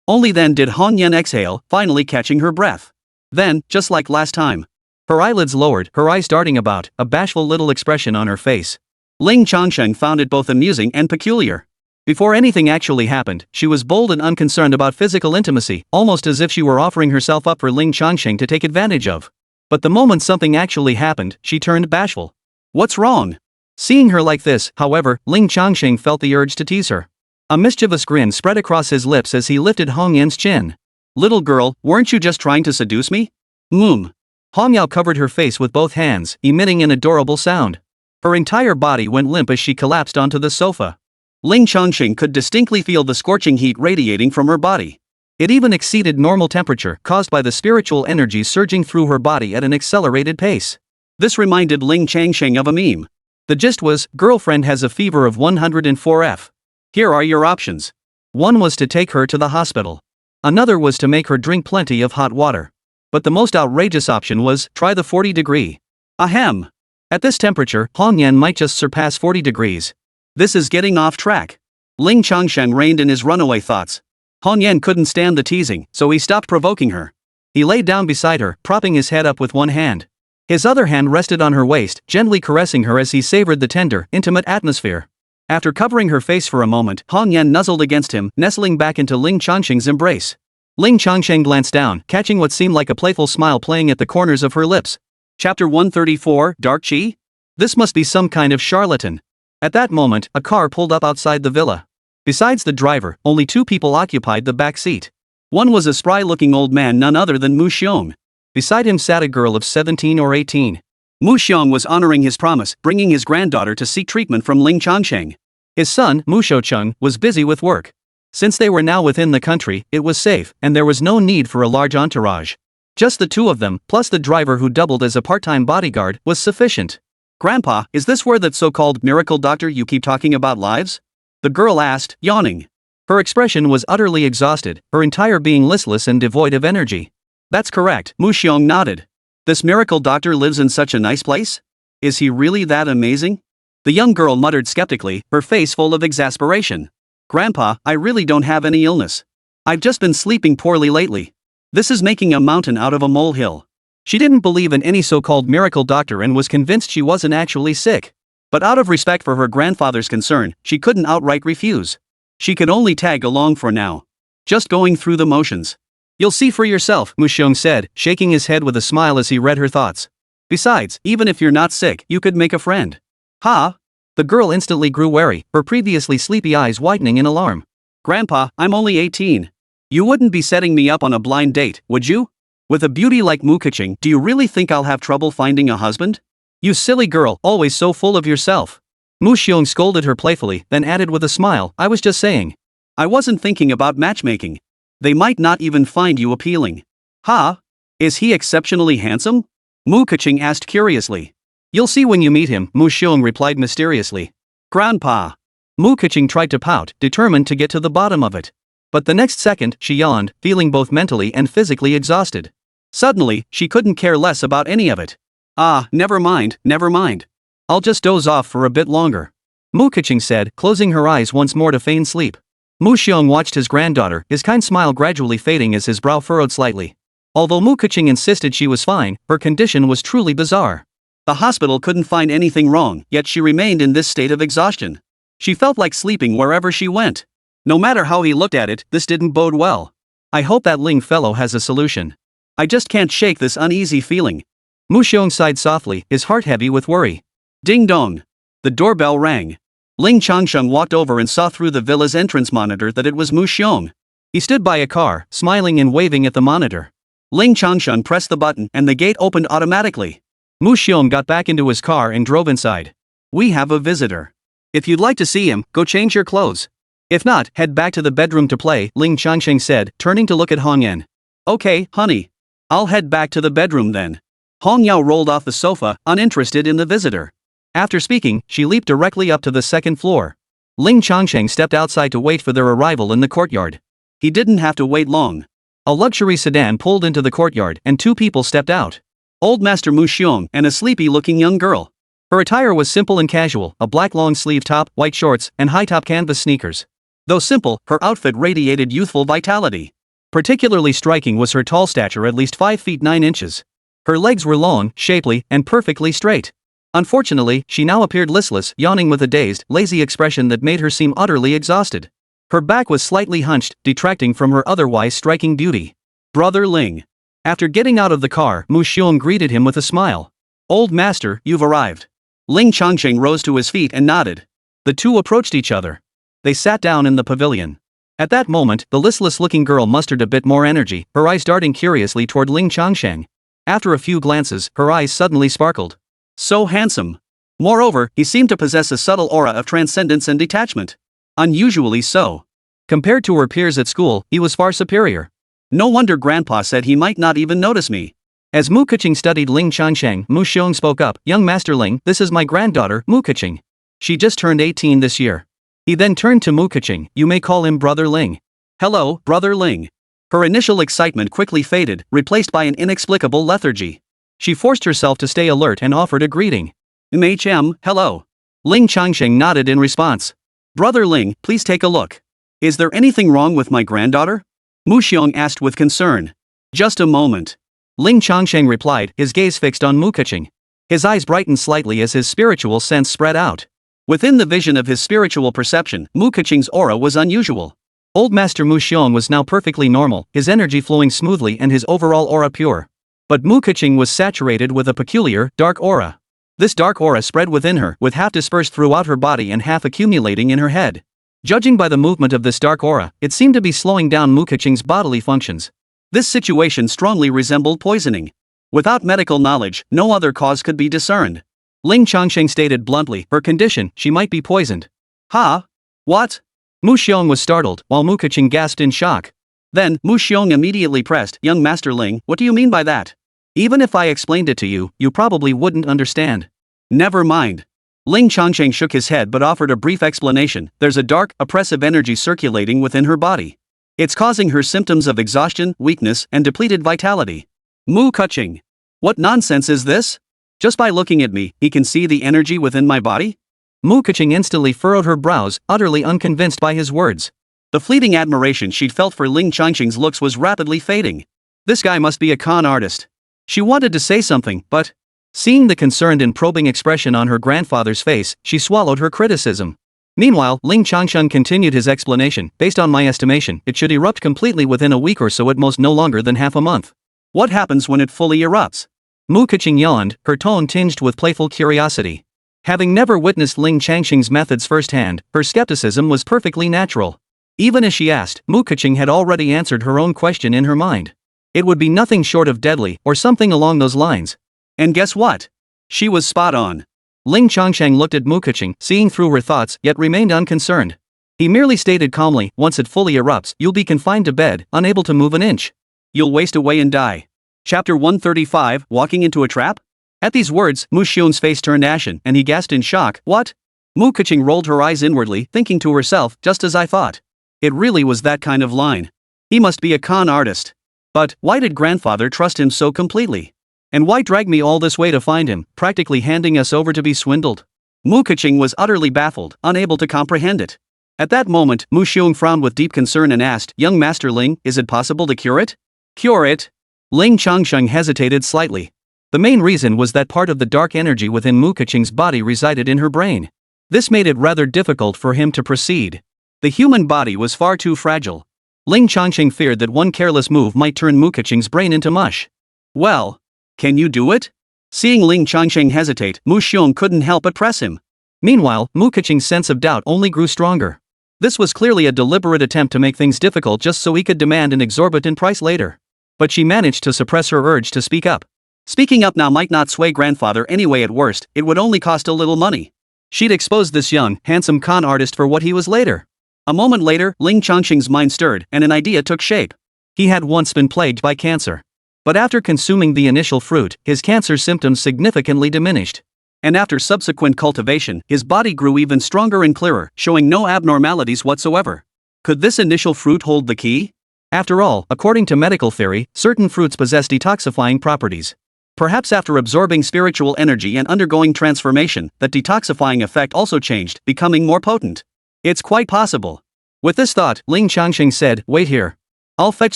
Only then did Hong Yan exhale, finally catching her breath. Then, just like last time, her eyelids lowered, her eyes darting about, a bashful little expression on her face. Ling Changsheng found it both amusing and peculiar. Before anything actually happened, she was bold and unconcerned about physical intimacy, almost as if she were offering herself up for Ling Changsheng to take advantage of. But the moment something actually happened, she turned bashful. What's wrong? Seeing her like this, however, Ling Changsheng felt the urge to tease her. A mischievous grin spread across his lips as he lifted Hong Yan's chin. Little girl, weren't you just trying to seduce me? Hong Yao covered her face with both hands, emitting an adorable sound. Her entire body went limp as she collapsed onto the sofa. Ling Changsheng could distinctly feel the scorching heat radiating from her body. It even exceeded normal temperature caused by the spiritual energy surging through her body at an accelerated pace. This reminded Ling Changsheng of a meme. The gist was, girlfriend has a fever of 104F. Here are your options. One was to take her to the hospital. Another was to make her drink plenty of hot water. But the most outrageous option was, try the 40 degree. Ahem. At this temperature, Hong Yan might just surpass 40 degrees. This is getting off track. Ling Changsheng reined in his runaway thoughts. Hong Yan couldn't stand the teasing, so he stopped provoking her. He lay down beside her, propping his head up with one hand. His other hand rested on her waist, gently caressing her as he savored the tender, intimate atmosphere. After covering her face for a moment, Hong Yan nuzzled against him, nestling back into Ling Changsheng's embrace. Ling Changsheng glanced down, catching what seemed like a playful smile playing at the corners of her lips. Chapter 134, Dark Chi? This must be some kind of charlatan. At that moment, a car pulled up outside the villa. Besides the driver, only two people occupied the back seat. One was a spry-looking old man, none other than Mu Xiong. Beside him sat a girl of 17 or 18. Mu Xiong was honoring his promise, bringing his granddaughter to seek treatment from Ling Changsheng. His son, Mu Shoucheng, was busy with work. Since they were now within the country, it was safe, and there was no need for a large entourage. Just the two of them, plus the driver who doubled as a part-time bodyguard, was sufficient. Grandpa, is this where that so-called miracle doctor you keep talking about lives? The girl asked, yawning. Her expression was utterly exhausted, her entire being listless and devoid of energy. That's correct, Mu Xiong nodded. This miracle doctor lives in such a nice place? Is he really that amazing? The young girl muttered skeptically, her face full of exasperation. Grandpa, I really don't have any illness. I've just been sleeping poorly lately. This is making a mountain out of a molehill. She didn't believe in any so-called miracle doctor and was convinced she wasn't actually sick. But out of respect for her grandfather's concern, she couldn't outright refuse. She could only tag along for now. Just going through the motions. You'll see for yourself, Mu Xiong said, shaking his head with a smile as he read her thoughts. Besides, even if you're not sick, you could make a friend. Ha! The girl instantly grew wary, her previously sleepy eyes widening in alarm. Grandpa, I'm only 18. You wouldn't be setting me up on a blind date, would you? With a beauty like Mu Keqing, do you really think I'll have trouble finding a husband? You silly girl, always so full of yourself. Mu Xiong scolded her playfully, then added with a smile, I was just saying. I wasn't thinking about matchmaking. They might not even find you appealing. Ha? Is he exceptionally handsome? Mu Keqing asked curiously. You'll see when you meet him, Mu Xiong replied mysteriously. Grandpa. Mu Keqing tried to pout, determined to get to the bottom of it. But the next second, she yawned, feeling both mentally and physically exhausted. Suddenly, she couldn't care less about any of it. Ah, never mind, never mind. I'll just doze off for a bit longer. Mu Keqing said, closing her eyes once more to feign sleep. Mu Xiong watched his granddaughter, his kind smile gradually fading as his brow furrowed slightly. Although Mu Keqing insisted she was fine, her condition was truly bizarre. The hospital couldn't find anything wrong, yet she remained in this state of exhaustion. She felt like sleeping wherever she went. No matter how he looked at it, this didn't bode well. I hope that Ling fellow has a solution. I just can't shake this uneasy feeling. Mu Xiong sighed softly, his heart heavy with worry. Ding dong. The doorbell rang. Ling Changsheng walked over and saw through the villa's entrance monitor that it was Mu Xiong. He stood by a car, smiling and waving at the monitor. Ling Changsheng pressed the button and the gate opened automatically. Mu Xiong got back into his car and drove inside. We have a visitor. If you'd like to see him, go change your clothes. If not, head back to the bedroom to play, Ling Changsheng said, turning to look at Hong Yan. Okay, honey. I'll head back to the bedroom then. Hong Yao rolled off the sofa, uninterested in the visitor. After speaking, she leaped directly up to the second floor. Ling Changsheng stepped outside to wait for their arrival in the courtyard. He didn't have to wait long. A luxury sedan pulled into the courtyard and two people stepped out. Old Master Mu Xiong and a sleepy-looking young girl. Her attire was simple and casual, a black long-sleeve top, white shorts, and high-top canvas sneakers. Though simple, her outfit radiated youthful vitality. Particularly striking was her tall stature, at least 5 feet 9 inches. Her legs were long, shapely, and perfectly straight. Unfortunately, she now appeared listless, yawning with a dazed, lazy expression that made her seem utterly exhausted. Her back was slightly hunched, detracting from her otherwise striking beauty. Brother Ling. After getting out of the car, Mu Xiong greeted him with a smile. Old master, you've arrived. Ling Changsheng rose to his feet and nodded. The two approached each other. They sat down in the pavilion. At that moment, the listless-looking girl mustered a bit more energy, her eyes darting curiously toward Ling Changsheng. After a few glances, her eyes suddenly sparkled. So handsome. Moreover, he seemed to possess a subtle aura of transcendence and detachment. Unusually so. Compared to her peers at school, he was far superior. No wonder Grandpa said he might not even notice me. As Mu Keqing studied Ling Changsheng, Mu Xiong spoke up, Young Master Ling, this is my granddaughter, Mu Keqing. She just turned 18 this year. He then turned to Mu Keqing, you may call him Brother Ling. Hello, Brother Ling. Her initial excitement quickly faded, replaced by an inexplicable lethargy. She forced herself to stay alert and offered a greeting. Mei Chem, hello. Ling Changsheng nodded in response. Brother Ling, please take a look. Is there anything wrong with my granddaughter? Mu Xiong asked with concern. Just a moment. Ling Changsheng replied, his gaze fixed on Mu Keqing. His eyes brightened slightly as his spiritual sense spread out. Within the vision of his spiritual perception, Mu Keqing's aura was unusual. Old Master Mu Xiong was now perfectly normal, his energy flowing smoothly and his overall aura pure. But Mu Keqing was saturated with a peculiar, dark aura. This dark aura spread within her, with half dispersed throughout her body and half accumulating in her head. Judging by the movement of this dark aura, it seemed to be slowing down Mu Keqing's bodily functions. This situation strongly resembled poisoning. Without medical knowledge, no other cause could be discerned. Ling Changsheng stated bluntly, her condition, she might be poisoned. Huh? What? Mu Xiong was startled, while Mu Keqing gasped in shock. Then, Mu Xiong immediately pressed, Young Master Ling, what do you mean by that? Even if I explained it to you, you probably wouldn't understand. Never mind. Ling Changsheng shook his head but offered a brief explanation. There's a dark, oppressive energy circulating within her body. It's causing her symptoms of exhaustion, weakness, and depleted vitality. Mu Keqing. What nonsense is this? Just by looking at me, he can see the energy within my body? Mu Keqing instantly furrowed her brows, utterly unconvinced by his words. The fleeting admiration she'd felt for Ling Changsheng's looks was rapidly fading. This guy must be a con artist. She wanted to say something, but, seeing the concerned and probing expression on her grandfather's face, she swallowed her criticism. Meanwhile, Ling Changsheng continued his explanation. Based on my estimation, it should erupt completely within a week or so, at most no longer than half a month. What happens when it fully erupts? Mu Keqing yawned, her tone tinged with playful curiosity. Having never witnessed Ling Changsheng's methods firsthand, her skepticism was perfectly natural. Even as she asked, Mu Keqing had already answered her own question in her mind. It would be nothing short of deadly, or something along those lines. And guess what? She was spot on. Ling Changsheng looked at Mu Keqing, seeing through her thoughts, yet remained unconcerned. He merely stated calmly, once it fully erupts, you'll be confined to bed, unable to move an inch. You'll waste away and die. Chapter 135, Walking into a Trap? At these words, Mu Xiong's face turned ashen, and he gasped in shock, What? Mu Keqing rolled her eyes inwardly, thinking to herself, just as I thought. It really was that kind of line. He must be a con artist. But, why did grandfather trust him so completely? And why drag me all this way to find him, practically handing us over to be swindled? Mu Keqing was utterly baffled, unable to comprehend it. At that moment, Mu Xiong frowned with deep concern and asked, Young Master Ling, is it possible to cure it? Cure it? Ling Changsheng hesitated slightly. The main reason was that part of the dark energy within Mu Keqing's body resided in her brain. This made it rather difficult for him to proceed. The human body was far too fragile. Ling Changsheng feared that one careless move might turn Mu Keqing's brain into mush. Well, can you do it? Seeing Ling Changsheng hesitate, Mu Xiong couldn't help but press him. Meanwhile, Mu Keqing's sense of doubt only grew stronger. This was clearly a deliberate attempt to make things difficult just so he could demand an exorbitant price later. But she managed to suppress her urge to speak up. Speaking up now might not sway grandfather anyway. At worst, it would only cost a little money. She'd expose this young, handsome con artist for what he was later. A moment later, Ling Changsheng's mind stirred, and an idea took shape. He had once been plagued by cancer. But after consuming the initial fruit, his cancer symptoms significantly diminished. And after subsequent cultivation, his body grew even stronger and clearer, showing no abnormalities whatsoever. Could this initial fruit hold the key? After all, according to medical theory, certain fruits possess detoxifying properties. Perhaps after absorbing spiritual energy and undergoing transformation, that detoxifying effect also changed, becoming more potent. It's quite possible. With this thought, Ling Changsheng said, Wait here. I'll fetch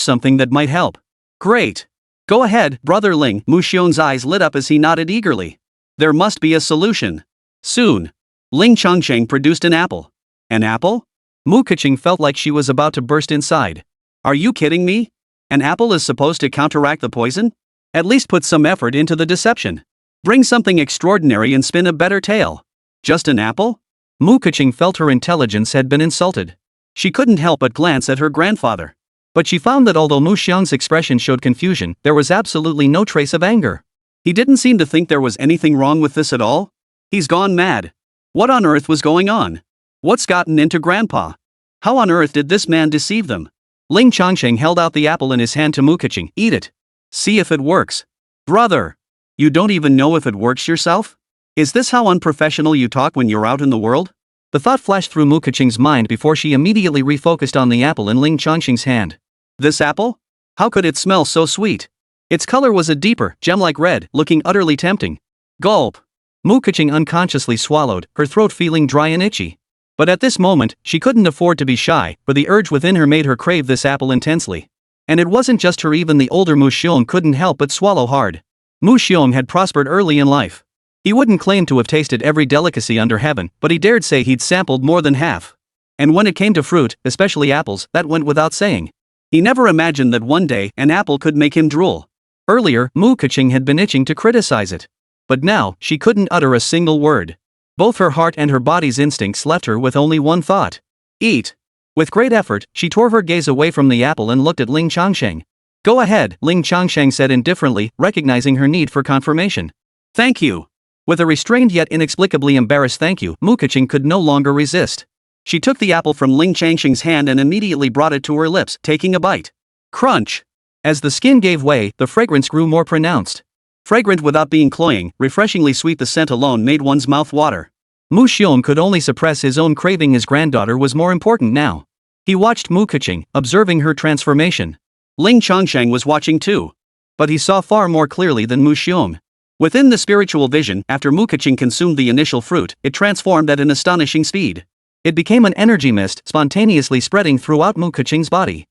something that might help. Great. Go ahead, Brother Ling. Mu Xiong's eyes lit up as he nodded eagerly. There must be a solution. Soon. Ling Changsheng produced an apple. An apple? Mu Keqing felt like she was about to burst inside. Are you kidding me? An apple is supposed to counteract the poison? At least put some effort into the deception. Bring something extraordinary and spin a better tale. Just an apple? Mu Keqing felt her intelligence had been insulted. She couldn't help but glance at her grandfather. But she found that although Mu Xiang's expression showed confusion, there was absolutely no trace of anger. He didn't seem to think there was anything wrong with this at all. He's gone mad. What on earth was going on? What's gotten into Grandpa? How on earth did this man deceive them? Ling Changsheng held out the apple in his hand to Mu Keqing. Eat it. See if it works. Brother! You don't even know if it works yourself? Is this how unprofessional you talk when you're out in the world? The thought flashed through Mu Keqing's mind before she immediately refocused on the apple in Ling Changsheng's hand. This apple? How could it smell so sweet? Its color was a deeper, gem-like red, looking utterly tempting. Gulp! Mu Keqing unconsciously swallowed, her throat feeling dry and itchy. But at this moment, she couldn't afford to be shy, for the urge within her made her crave this apple intensely. And it wasn't just her, even the older Mu Xiong couldn't help but swallow hard. Mu Xiong had prospered early in life. He wouldn't claim to have tasted every delicacy under heaven, but he dared say he'd sampled more than half. And when it came to fruit, especially apples, that went without saying. He never imagined that one day an apple could make him drool. Earlier, Mu Keqing had been itching to criticize it. But now, she couldn't utter a single word. Both her heart and her body's instincts left her with only one thought. Eat. With great effort, she tore her gaze away from the apple and looked at Ling Changsheng. Go ahead, Ling Changsheng said indifferently, recognizing her need for confirmation. Thank you. With a restrained yet inexplicably embarrassed thank you, Mu Keqing could no longer resist. She took the apple from Ling Changsheng's hand and immediately brought it to her lips, taking a bite. Crunch! As the skin gave way, the fragrance grew more pronounced. Fragrant without being cloying, refreshingly sweet, the scent alone made one's mouth water. Mu Xiong could only suppress his own craving. His granddaughter was more important now. He watched Mu Keqing, observing her transformation. Ling Changsheng was watching too. But he saw far more clearly than Mu Xiong. Within the spiritual vision, after Mu Keqing consumed the initial fruit, it transformed at an astonishing speed. It became an energy mist, spontaneously spreading throughout Mu Keqing's body.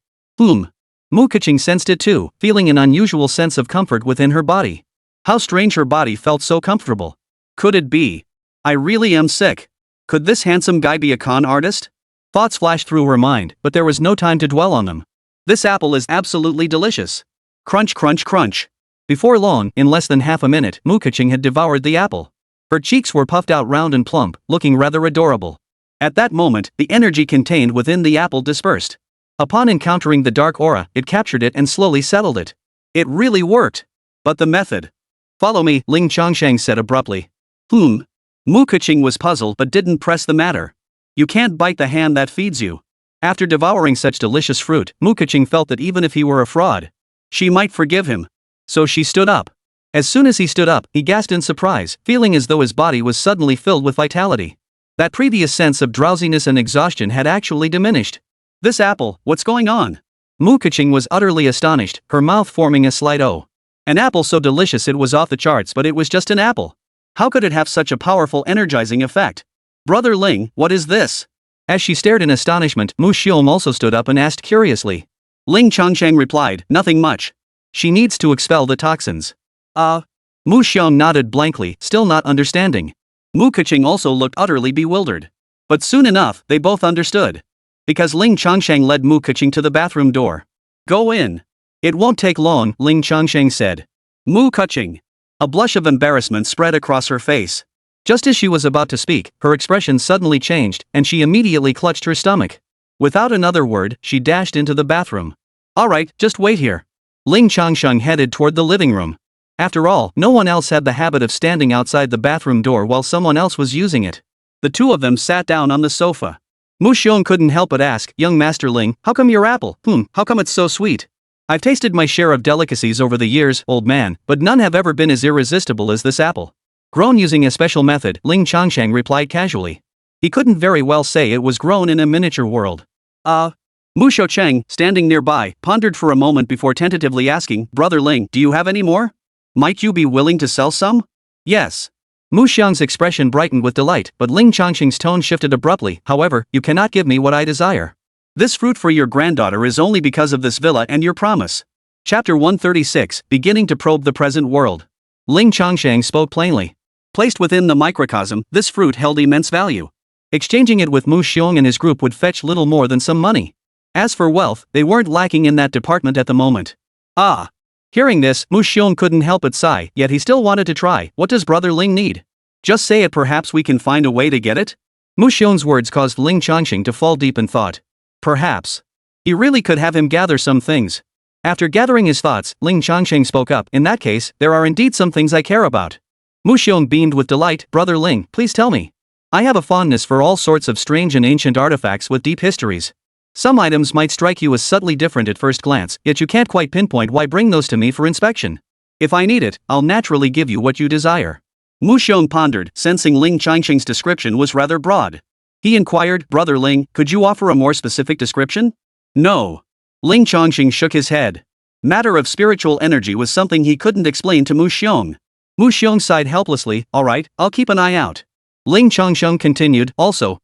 Mu Keqing sensed it too, feeling an unusual sense of comfort within her body. How strange, her body felt so comfortable. Could it be? I really am sick. Could this handsome guy be a con artist? Thoughts flashed through her mind, but there was no time to dwell on them. This apple is absolutely delicious. Crunch, crunch, crunch. Before long, in less than half a minute, Mu Keqing had devoured the apple. Her cheeks were puffed out round and plump, looking rather adorable. At that moment, the energy contained within the apple dispersed. Upon encountering the dark aura, it captured it and slowly settled it. It really worked. But the method. Follow me, Ling Changsheng said abruptly. Mu Keqing was puzzled but didn't press the matter. You can't bite the hand that feeds you. After devouring such delicious fruit, Mu Keqing felt that even if he were a fraud, she might forgive him. So she stood up. As soon as he stood up, he gasped in surprise, feeling as though his body was suddenly filled with vitality. That previous sense of drowsiness and exhaustion had actually diminished. This apple, what's going on? Mu Keqing was utterly astonished, her mouth forming a slight O. An apple so delicious it was off the charts, but it was just an apple. How could it have such a powerful energizing effect? Brother Ling, what is this? As she stared in astonishment, Mu Xiong also stood up and asked curiously. Ling Changsheng replied, nothing much. She needs to expel the toxins. Mu Xiong nodded blankly, still not understanding. Mu Keqing also looked utterly bewildered. But soon enough, they both understood. Because Ling Changsheng led Mu Keqing to the bathroom door. Go in. It won't take long, Ling Changsheng said. Mu Keqing. A blush of embarrassment spread across her face. Just as she was about to speak, her expression suddenly changed, and she immediately clutched her stomach. Without another word, she dashed into the bathroom. Alright, just wait here. Ling Changsheng headed toward the living room. After all, no one else had the habit of standing outside the bathroom door while someone else was using it. The two of them sat down on the sofa. Mu Xiong couldn't help but ask, young Master Ling, how come your apple, how come it's so sweet? I've tasted my share of delicacies over the years, old man, but none have ever been as irresistible as this apple. Grown using a special method, Ling Changsheng replied casually. He couldn't very well say it was grown in a miniature world. Mu Xiaocheng, standing nearby, pondered for a moment before tentatively asking, Brother Ling, do you have any more? Might you be willing to sell some? Yes. Mu Xiang's expression brightened with delight, but Ling Changsheng's tone shifted abruptly. However, you cannot give me what I desire. This fruit for your granddaughter is only because of this villa and your promise. Chapter 136, beginning to probe the present world. Ling Changsheng spoke plainly. Placed within the microcosm, this fruit held immense value. Exchanging it with Mu Xiong and his group would fetch little more than some money. As for wealth, they weren't lacking in that department at the moment. Ah! Hearing this, Mu Xiong couldn't help but sigh, yet he still wanted to try. What does Brother Ling need? Just say it, perhaps we can find a way to get it? Mu Xiong's words caused Ling Changsheng to fall deep in thought. Perhaps. He really could have him gather some things. After gathering his thoughts, Ling Changsheng spoke up. In that case, there are indeed some things I care about. Mu Xiong beamed with delight. Brother Ling, please tell me. I have a fondness for all sorts of strange and ancient artifacts with deep histories. Some items might strike you as subtly different at first glance, yet you can't quite pinpoint why. Bring those to me for inspection. If I need it, I'll naturally give you what you desire. Mu Xiong pondered, sensing Ling Changsheng's description was rather broad. He inquired, Brother Ling, could you offer a more specific description? No. Ling Changsheng shook his head. Matter of spiritual energy was something he couldn't explain to Mu Xiong. Mu Xiong sighed helplessly. Alright, I'll keep an eye out. Ling Changsheng continued, also,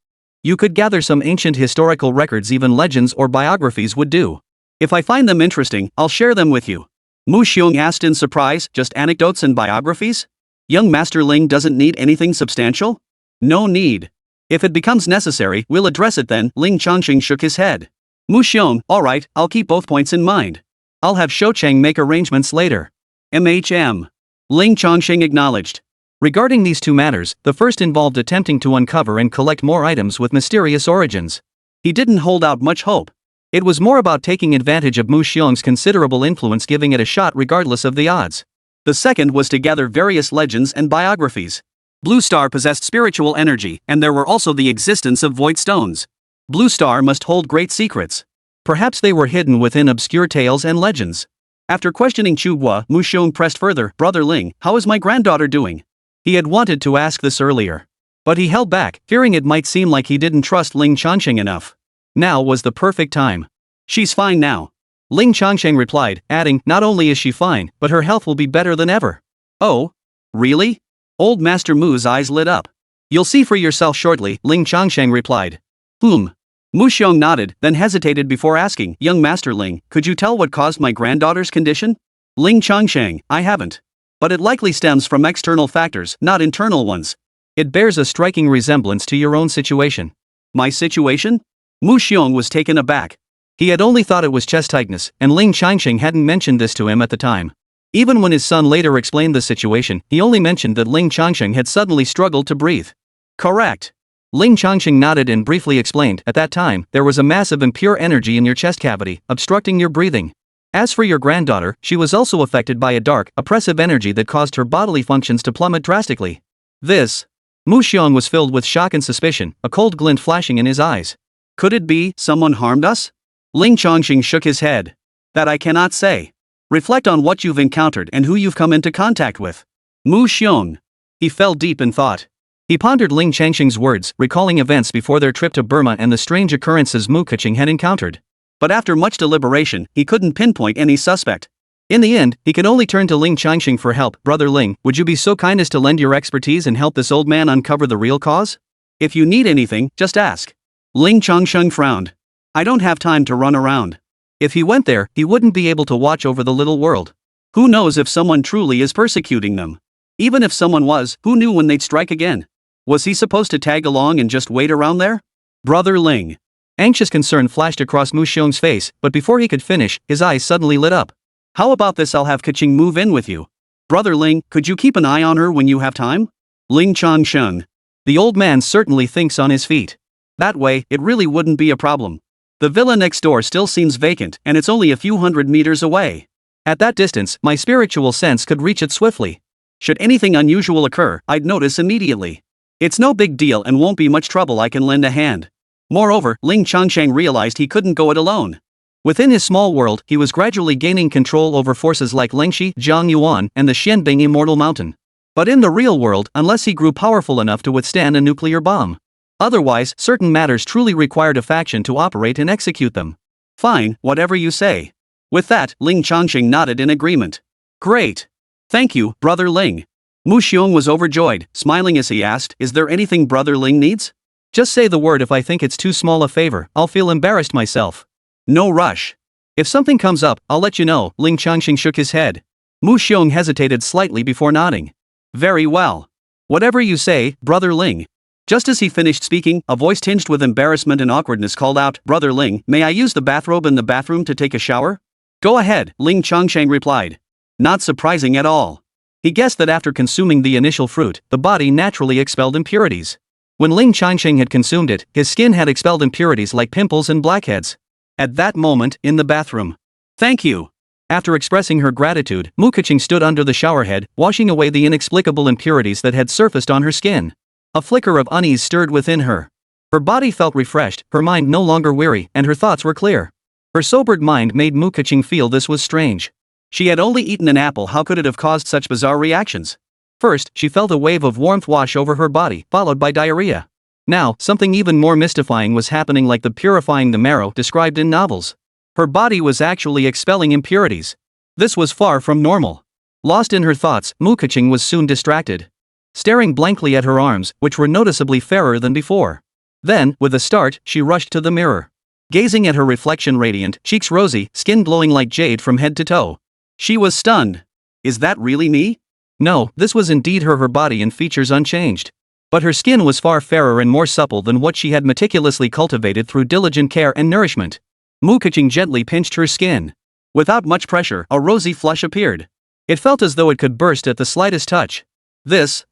you could gather some ancient historical records, even legends or biographies would do. If I find them interesting, I'll share them with you. Mu Xiong asked in surprise, just anecdotes and biographies? Young Master Ling doesn't need anything substantial? No need. If it becomes necessary, we'll address it then. Ling Changsheng shook his head. Mu Xiong, alright, I'll keep both points in mind. I'll have Shoucheng make arrangements later. MHM. Ling Changsheng acknowledged. Regarding these two matters, the first involved attempting to uncover and collect more items with mysterious origins. He didn't hold out much hope. It was more about taking advantage of Mu Xiong's considerable influence, giving it a shot regardless of the odds. The second was to gather various legends and biographies. Blue Star possessed spiritual energy, and there were also the existence of void stones. Blue Star must hold great secrets. Perhaps they were hidden within obscure tales and legends. After questioning Chu Gua, Mu Xiong pressed further, Brother Ling, how is my granddaughter doing? He had wanted to ask this earlier. But he held back, fearing it might seem like he didn't trust Ling Changsheng enough. Now was the perfect time. She's fine now. Ling Changsheng replied, adding, not only is she fine, but her health will be better than ever. Oh? Really? Old Master Mu's eyes lit up. You'll see for yourself shortly, Ling Changsheng replied. Mu Xiong nodded, then hesitated before asking, young Master Ling, could you tell what caused my granddaughter's condition? Ling Changsheng, I haven't. But it likely stems from external factors, not internal ones. It bears a striking resemblance to your own situation. My situation? Mu Xiong was taken aback. He had only thought it was chest tightness, and Ling Changsheng hadn't mentioned this to him at the time. Even when his son later explained the situation, he only mentioned that Ling Changsheng had suddenly struggled to breathe. Correct. Ling Changsheng nodded and briefly explained, at that time, there was a mass of impure energy in your chest cavity, obstructing your breathing. As for your granddaughter, she was also affected by a dark, oppressive energy that caused her bodily functions to plummet drastically. This. Mu Xiong was filled with shock and suspicion, a cold glint flashing in his eyes. Could it be someone harmed us? Ling Changsheng shook his head. That I cannot say. Reflect on what you've encountered and who you've come into contact with. Mu Xiong. He fell deep in thought. He pondered Ling Changsheng's words, recalling events before their trip to Burma and the strange occurrences Mu Keqing had encountered. But after much deliberation, he couldn't pinpoint any suspect. In the end, he could only turn to Ling Changsheng for help. Brother Ling, would you be so kind as to lend your expertise and help this old man uncover the real cause? If you need anything, just ask. Ling Changsheng frowned. I don't have time to run around. If he went there, he wouldn't be able to watch over the little world. Who knows if someone truly is persecuting them? Even if someone was, who knew when they'd strike again? Was he supposed to tag along and just wait around there? Brother Ling. Anxious concern flashed across Mu Xiong's face, but before he could finish, his eyes suddenly lit up. How about this? I'll have Keqing move in with you. Brother Ling, could you keep an eye on her when you have time? Ling Changsheng. The old man certainly thinks on his feet. That way, it really wouldn't be a problem. The villa next door still seems vacant, and it's only a few hundred meters away. At that distance, my spiritual sense could reach it swiftly. Should anything unusual occur, I'd notice immediately. It's no big deal and won't be much trouble. I can lend a hand. Moreover, Ling Changsheng realized he couldn't go it alone. Within his small world, he was gradually gaining control over forces like Lengxi, Jiang Yuan, and the Xianbing Immortal Mountain. But in the real world, unless he grew powerful enough to withstand a nuclear bomb. Otherwise, certain matters truly required a faction to operate and execute them. Fine, whatever you say. With that, Ling Changsheng nodded in agreement. Great. Thank you, Brother Ling. Mu Xiong was overjoyed, smiling as he asked, is there anything Brother Ling needs? Just say the word. If I think it's too small a favor, I'll feel embarrassed myself. No rush. If something comes up, I'll let you know. Ling Changsheng shook his head. Mu Xiong hesitated slightly before nodding. Very well. Whatever you say, Brother Ling. Just as he finished speaking, a voice tinged with embarrassment and awkwardness called out, Brother Ling, may I use the bathrobe in the bathroom to take a shower? Go ahead, Ling Changsheng replied. Not surprising at all. He guessed that after consuming the initial fruit, the body naturally expelled impurities. When Ling Changsheng had consumed it, his skin had expelled impurities like pimples and blackheads. At that moment, in the bathroom. Thank you. After expressing her gratitude, Mu Keqing stood under the showerhead, washing away the inexplicable impurities that had surfaced on her skin. A flicker of unease stirred within her. Her body felt refreshed, her mind no longer weary, and her thoughts were clear. Her sobered mind made Mu Keqing feel this was strange. She had only eaten an apple, how could it have caused such bizarre reactions? First, she felt a wave of warmth wash over her body, followed by diarrhea. Now, something even more mystifying was happening, like the purifying the marrow described in novels. Her body was actually expelling impurities. This was far from normal. Lost in her thoughts, Mu Keqing was soon distracted. Staring blankly at her arms, which were noticeably fairer than before. Then, with a start, she rushed to the mirror. Gazing at her reflection, radiant, cheeks rosy, skin glowing like jade from head to toe. She was stunned. Is that really me? No, this was indeed her body and features unchanged. But her skin was far fairer and more supple than what she had meticulously cultivated through diligent care and nourishment. Mu Keqing gently pinched her skin. Without much pressure, a rosy flush appeared. It felt as though it could burst at the slightest touch. This.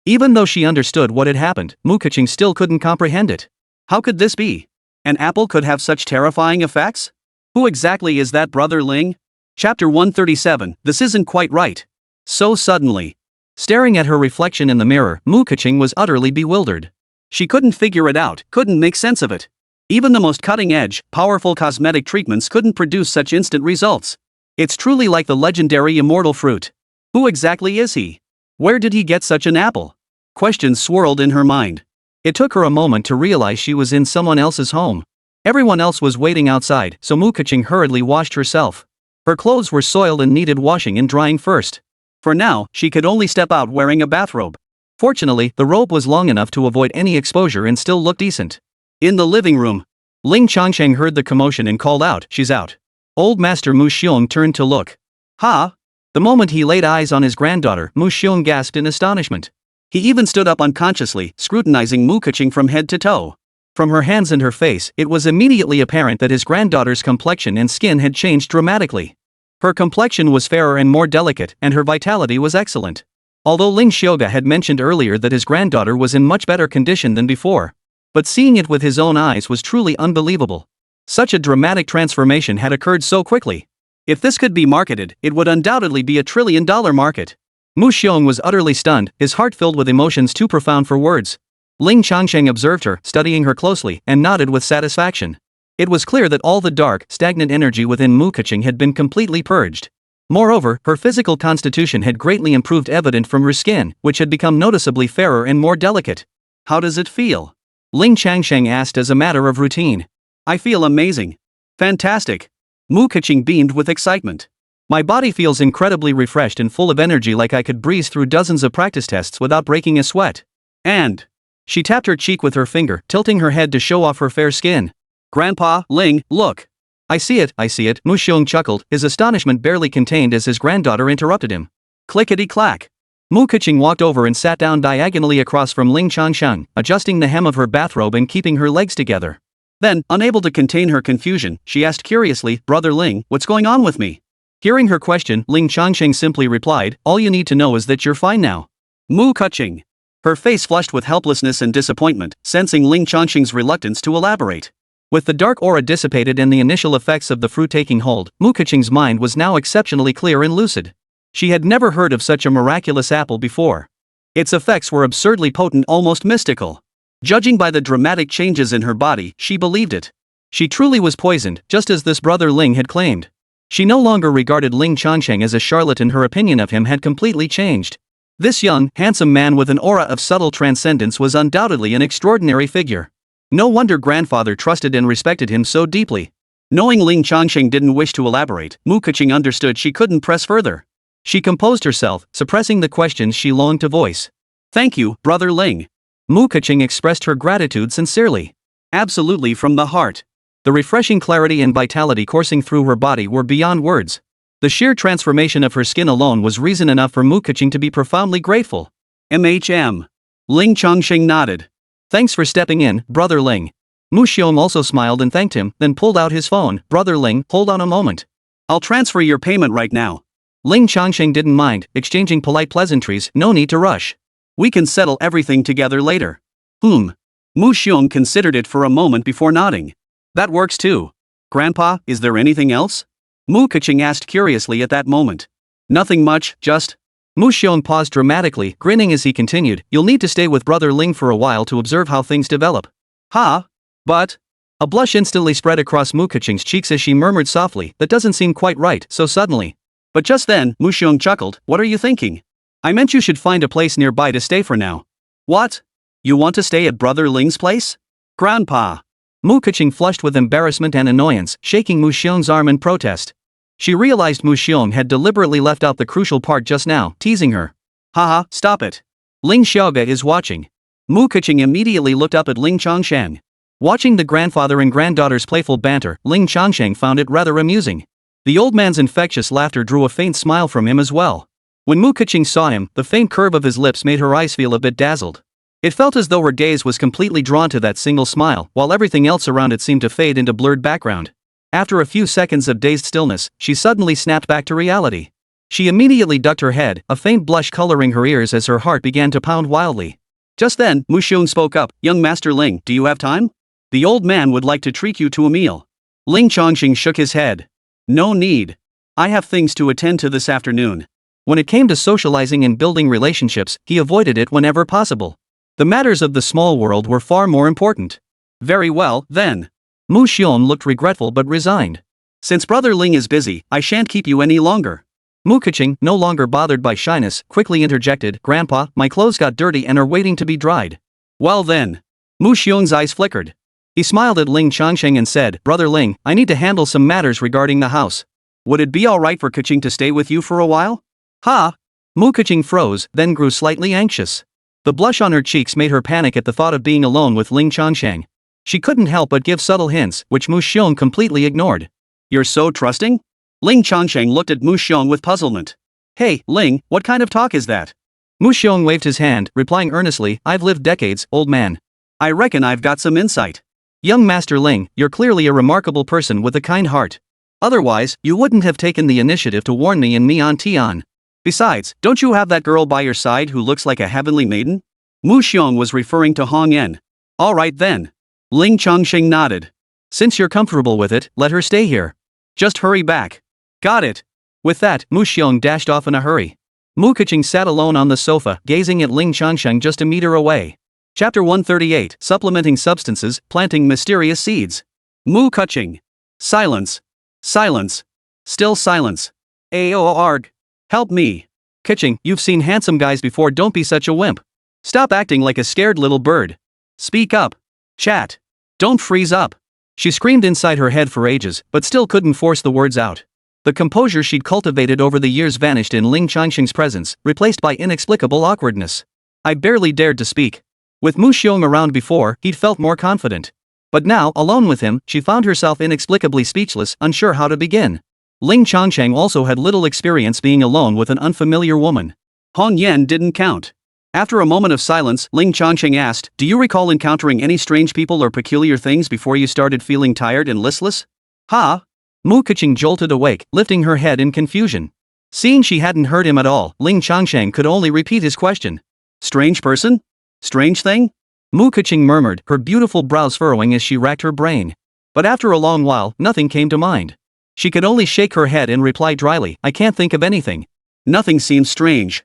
Even though she understood what had happened, Mu Keqing still couldn't comprehend it. How could this be? An apple could have such terrifying effects? Who exactly is that Brother Ling? Chapter 137, This isn't quite right. So suddenly. Staring at her reflection in the mirror, Mu Keqing was utterly bewildered. She couldn't figure it out, couldn't make sense of it. Even the most cutting-edge, powerful cosmetic treatments couldn't produce such instant results. It's truly like the legendary immortal fruit. Who exactly is he? Where did he get such an apple? Questions swirled in her mind. It took her a moment to realize she was in someone else's home. Everyone else was waiting outside, so Mu Keqing hurriedly washed herself. Her clothes were soiled and needed washing and drying first. For now, she could only step out wearing a bathrobe. Fortunately, the robe was long enough to avoid any exposure and still look decent. In the living room, Ling Changsheng heard the commotion and called out, "She's out." Old Master Mu Xiong turned to look. Ha! The moment he laid eyes on his granddaughter, Mu Xiong gasped in astonishment. He even stood up unconsciously, scrutinizing Mu Keqing from head to toe. From her hands and her face, it was immediately apparent that his granddaughter's complexion and skin had changed dramatically. Her complexion was fairer and more delicate, and her vitality was excellent. Although Ling Xiaoga had mentioned earlier that his granddaughter was in much better condition than before. But seeing it with his own eyes was truly unbelievable. Such a dramatic transformation had occurred so quickly. If this could be marketed, it would undoubtedly be a $1 trillion market. Mu Xiong was utterly stunned, his heart filled with emotions too profound for words. Ling Changsheng observed her, studying her closely, and nodded with satisfaction. It was clear that all the dark, stagnant energy within Mu Keqing had been completely purged. Moreover, her physical constitution had greatly improved, evident from her skin, which had become noticeably fairer and more delicate. How does it feel? Ling Changsheng asked as a matter of routine. I feel amazing. Fantastic. Mu Keqing beamed with excitement. My body feels incredibly refreshed and full of energy, like I could breeze through dozens of practice tests without breaking a sweat. And she tapped her cheek with her finger, tilting her head to show off her fair skin. Grandpa, Ling, look. I see it, Mu Xiong chuckled, his astonishment barely contained as his granddaughter interrupted him. Clickety-clack. Mu Keqing walked over and sat down diagonally across from Ling Changsheng, adjusting the hem of her bathrobe and keeping her legs together. Then, unable to contain her confusion, she asked curiously, Brother Ling, what's going on with me? Hearing her question, Ling Changsheng simply replied, all you need to know is that you're fine now. Mu Keqing. Her face flushed with helplessness and disappointment, sensing Ling Changsheng's reluctance to elaborate. With the dark aura dissipated and the initial effects of the fruit taking hold, Mu Keqing's mind was now exceptionally clear and lucid. She had never heard of such a miraculous apple before. Its effects were absurdly potent, almost mystical. Judging by the dramatic changes in her body, she believed it. She truly was poisoned, just as this Brother Ling had claimed. She no longer regarded Ling Changsheng as a charlatan, her opinion of him had completely changed. This young, handsome man with an aura of subtle transcendence was undoubtedly an extraordinary figure. No wonder grandfather trusted and respected him so deeply. Knowing Ling Changsheng didn't wish to elaborate, Mu Keqing understood she couldn't press further. She composed herself, suppressing the questions she longed to voice. Thank you, Brother Ling. Mu Keqing expressed her gratitude sincerely. Absolutely from the heart. The refreshing clarity and vitality coursing through her body were beyond words. The sheer transformation of her skin alone was reason enough for Mu Keqing to be profoundly grateful. MHM. Ling Changsheng nodded. Thanks for stepping in, Brother Ling. Mu Xiong also smiled and thanked him, then pulled out his phone. Brother Ling, hold on a moment. I'll transfer your payment right now. Ling Changsheng didn't mind, exchanging polite pleasantries, no need to rush. We can settle everything together later. Mu Xiong considered it for a moment before nodding. That works too. Grandpa, is there anything else? Mu Keqing asked curiously at that moment. Nothing much, just... Mu Xiong paused dramatically, grinning as he continued, you'll need to stay with Brother Ling for a while to observe how things develop. Ha? But... A blush instantly spread across Mu Keqing's cheeks as she murmured softly, that doesn't seem quite right, so suddenly. But just then, Mu Xiong chuckled, what are you thinking? I meant you should find a place nearby to stay for now. What? You want to stay at Brother Ling's place? Grandpa. Mu Keqing flushed with embarrassment and annoyance, shaking Mu Xiong's arm in protest. She realized Mu Xiong had deliberately left out the crucial part just now, teasing her. Haha, stop it. Ling Xiaoge is watching. Mu Keqing immediately looked up at Ling Changsheng. Watching the grandfather and granddaughter's playful banter, Ling Changsheng found it rather amusing. The old man's infectious laughter drew a faint smile from him as well. When Mu Keqing saw him, the faint curve of his lips made her eyes feel a bit dazzled. It felt as though her gaze was completely drawn to that single smile, while everything else around it seemed to fade into blurred background. After a few seconds of dazed stillness, she suddenly snapped back to reality. She immediately ducked her head, a faint blush coloring her ears as her heart began to pound wildly. Just then, Mu Xiong spoke up, young Master Ling, do you have time? The old man would like to treat you to a meal. Ling Changsheng shook his head. No need. I have things to attend to this afternoon. When it came to socializing and building relationships, he avoided it whenever possible. The matters of the small world were far more important. Very well, then. Mu Xiong looked regretful but resigned. Since Brother Ling is busy, I shan't keep you any longer. Mu Keqing, no longer bothered by shyness, quickly interjected, Grandpa, my clothes got dirty and are waiting to be dried. Well then. Mu Xiong's eyes flickered. He smiled at Ling Changsheng and said, Brother Ling, I need to handle some matters regarding the house. Would it be alright for Keqing to stay with you for a while? Ha! Mu Keqing froze, then grew slightly anxious. The blush on her cheeks made her panic at the thought of being alone with Ling Changsheng. She couldn't help but give subtle hints, which Mu Xiong completely ignored. You're so trusting? Ling Changsheng looked at Mu Xiong with puzzlement. Hey, Ling, what kind of talk is that? Mu Xiong waved his hand, replying earnestly, I've lived decades, old man. I reckon I've got some insight. Young Master Ling, you're clearly a remarkable person with a kind heart. Otherwise, you wouldn't have taken the initiative to warn me and Mian Tian. Besides, don't you have that girl by your side who looks like a heavenly maiden? Mu Xiong was referring to Hong Yen. Alright then. Ling Changsheng nodded. Since you're comfortable with it, let her stay here. Just hurry back. Got it. With that, Mu Xiong dashed off in a hurry. Mu Keqing sat alone on the sofa, gazing at Ling Changsheng just a meter away. Chapter 138, Supplementing Substances, Planting Mysterious Seeds. Mu Keqing. Silence. Silence. Still silence. Aorg. Help me. Keqing, you've seen handsome guys before, don't be such a wimp. Stop acting like a scared little bird. Speak up. Chat. Don't freeze up. She screamed inside her head for ages, but still couldn't force the words out. The composure she'd cultivated over the years vanished in Ling Changsheng's presence, replaced by inexplicable awkwardness. I barely dared to speak. With Mu Xiong around before, he'd felt more confident. But now, alone with him, she found herself inexplicably speechless, unsure how to begin. Ling Changsheng also had little experience being alone with an unfamiliar woman. Hong Yen didn't count. After a moment of silence, Ling Changsheng asked, do you recall encountering any strange people or peculiar things before you started feeling tired and listless? Ha! Mu Keqing jolted awake, lifting her head in confusion. Seeing she hadn't heard him at all, Ling Changsheng could only repeat his question. Strange person? Strange thing? Mu Keqing murmured, her beautiful brows furrowing as she racked her brain. But after a long while, nothing came to mind. She could only shake her head and reply dryly, I can't think of anything. Nothing seems strange.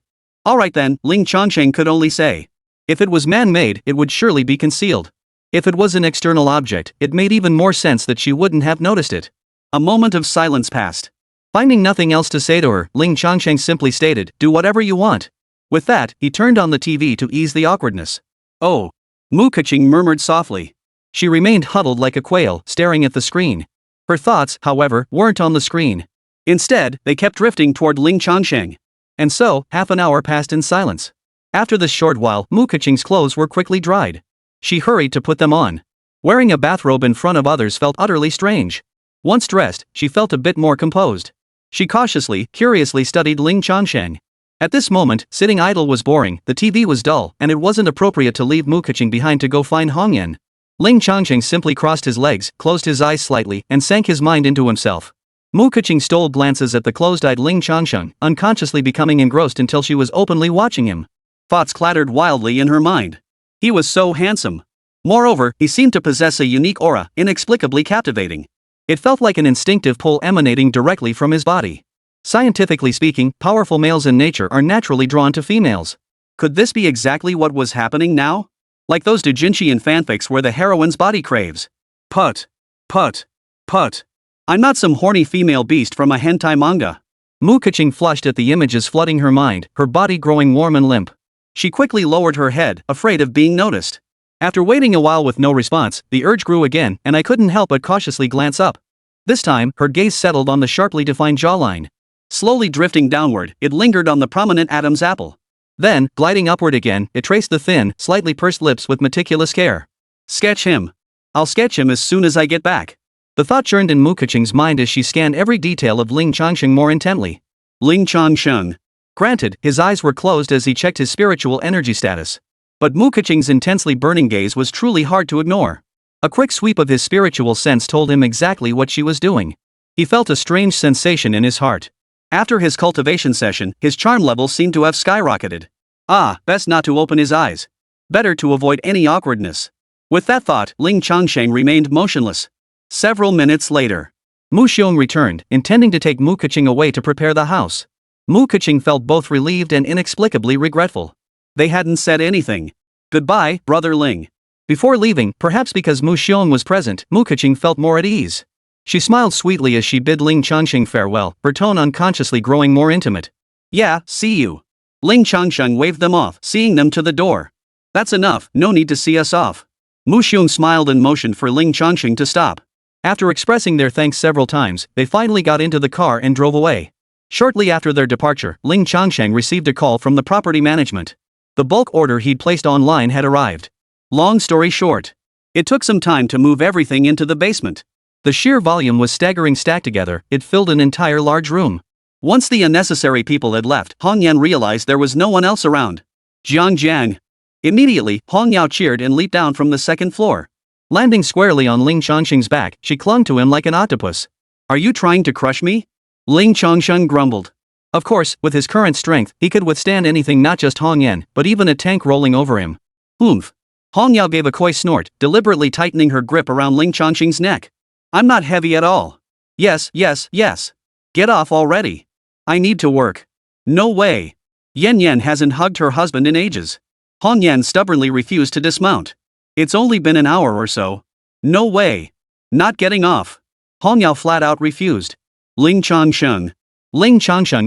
Alright then, Ling Changsheng could only say. If it was man-made, it would surely be concealed. If it was an external object, it made even more sense that she wouldn't have noticed it. A moment of silence passed. Finding nothing else to say to her, Ling Changsheng simply stated, do whatever you want. With that, he turned on the TV to ease the awkwardness. Oh. Mu Keqing murmured softly. She remained huddled like a quail, staring at the screen. Her thoughts, however, weren't on the screen. Instead, they kept drifting toward Ling Changsheng. And so, half an hour passed in silence. After this short while, Mu Keqing's clothes were quickly dried. She hurried to put them on. Wearing a bathrobe in front of others felt utterly strange. Once dressed, she felt a bit more composed. She cautiously, curiously studied Ling Changsheng. At this moment, sitting idle was boring, the TV was dull, and it wasn't appropriate to leave Mu Keqing behind to go find Hongyan. Ling Changsheng simply crossed his legs, closed his eyes slightly, and sank his mind into himself. Mu Keqing stole glances at the closed-eyed Ling Changsheng, unconsciously becoming engrossed until she was openly watching him. Thoughts clattered wildly in her mind. He was so handsome. Moreover, he seemed to possess a unique aura, inexplicably captivating. It felt like an instinctive pull emanating directly from his body. Scientifically speaking, powerful males in nature are naturally drawn to females. Could this be exactly what was happening now? Like those doujinshi fanfics where the heroine's body craves. Put. I'm not some horny female beast from a hentai manga. Mu Keqing flushed at the images flooding her mind, her body growing warm and limp. She quickly lowered her head, afraid of being noticed. After waiting a while with no response, the urge grew again, and I couldn't help but cautiously glance up. This time, her gaze settled on the sharply defined jawline. Slowly drifting downward, it lingered on the prominent Adam's apple. Then, gliding upward again, it traced the thin, slightly pursed lips with meticulous care. Sketch him. I'll sketch him as soon as I get back. The thought churned in Mu Keqing's mind as she scanned every detail of Ling Changsheng more intently. Ling Changsheng. Granted, his eyes were closed as he checked his spiritual energy status. But Mu Keqing's intensely burning gaze was truly hard to ignore. A quick sweep of his spiritual sense told him exactly what she was doing. He felt a strange sensation in his heart. After his cultivation session, his charm level seemed to have skyrocketed. Best not to open his eyes. Better to avoid any awkwardness. With that thought, Ling Changsheng remained motionless. Several minutes later, Mu Xiong returned, intending to take Mu Keqing away to prepare the house. Mu Keqing felt both relieved and inexplicably regretful. They hadn't said anything. Goodbye, Brother Ling. Before leaving, perhaps because Mu Xiong was present, Mu Keqing felt more at ease. She smiled sweetly as she bid Ling Changsheng farewell, her tone unconsciously growing more intimate. Yeah, see you. Ling Changsheng waved them off, seeing them to the door. That's enough, no need to see us off. Mu Xiong smiled and motioned for Ling Changsheng to stop. After expressing their thanks several times, they finally got into the car and drove away. Shortly after their departure, Ling Changsheng received a call from the property management. The bulk order he'd placed online had arrived. Long story short, it took some time to move everything into the basement. The sheer volume was staggering. Stacked together, it filled an entire large room. Once the unnecessary people had left, Hongyan realized there was no one else around. Jiang. Immediately, Hong Yao cheered and leaped down from the second floor. Landing squarely on Ling Changsheng's back, she clung to him like an octopus. Are you trying to crush me? Ling Changsheng grumbled. Of course, with his current strength, he could withstand anything, not just Hongyan, but even a tank rolling over him. Oomph. Hong Yao gave a coy snort, deliberately tightening her grip around Ling Changsheng's neck. I'm not heavy at all. Yes. Get off already. I need to work. No way. Yan hasn't hugged her husband in ages. Hongyan stubbornly refused to dismount. It's only been an hour or so. No way. Not getting off. Hong Yao flat out refused. Ling Changsheng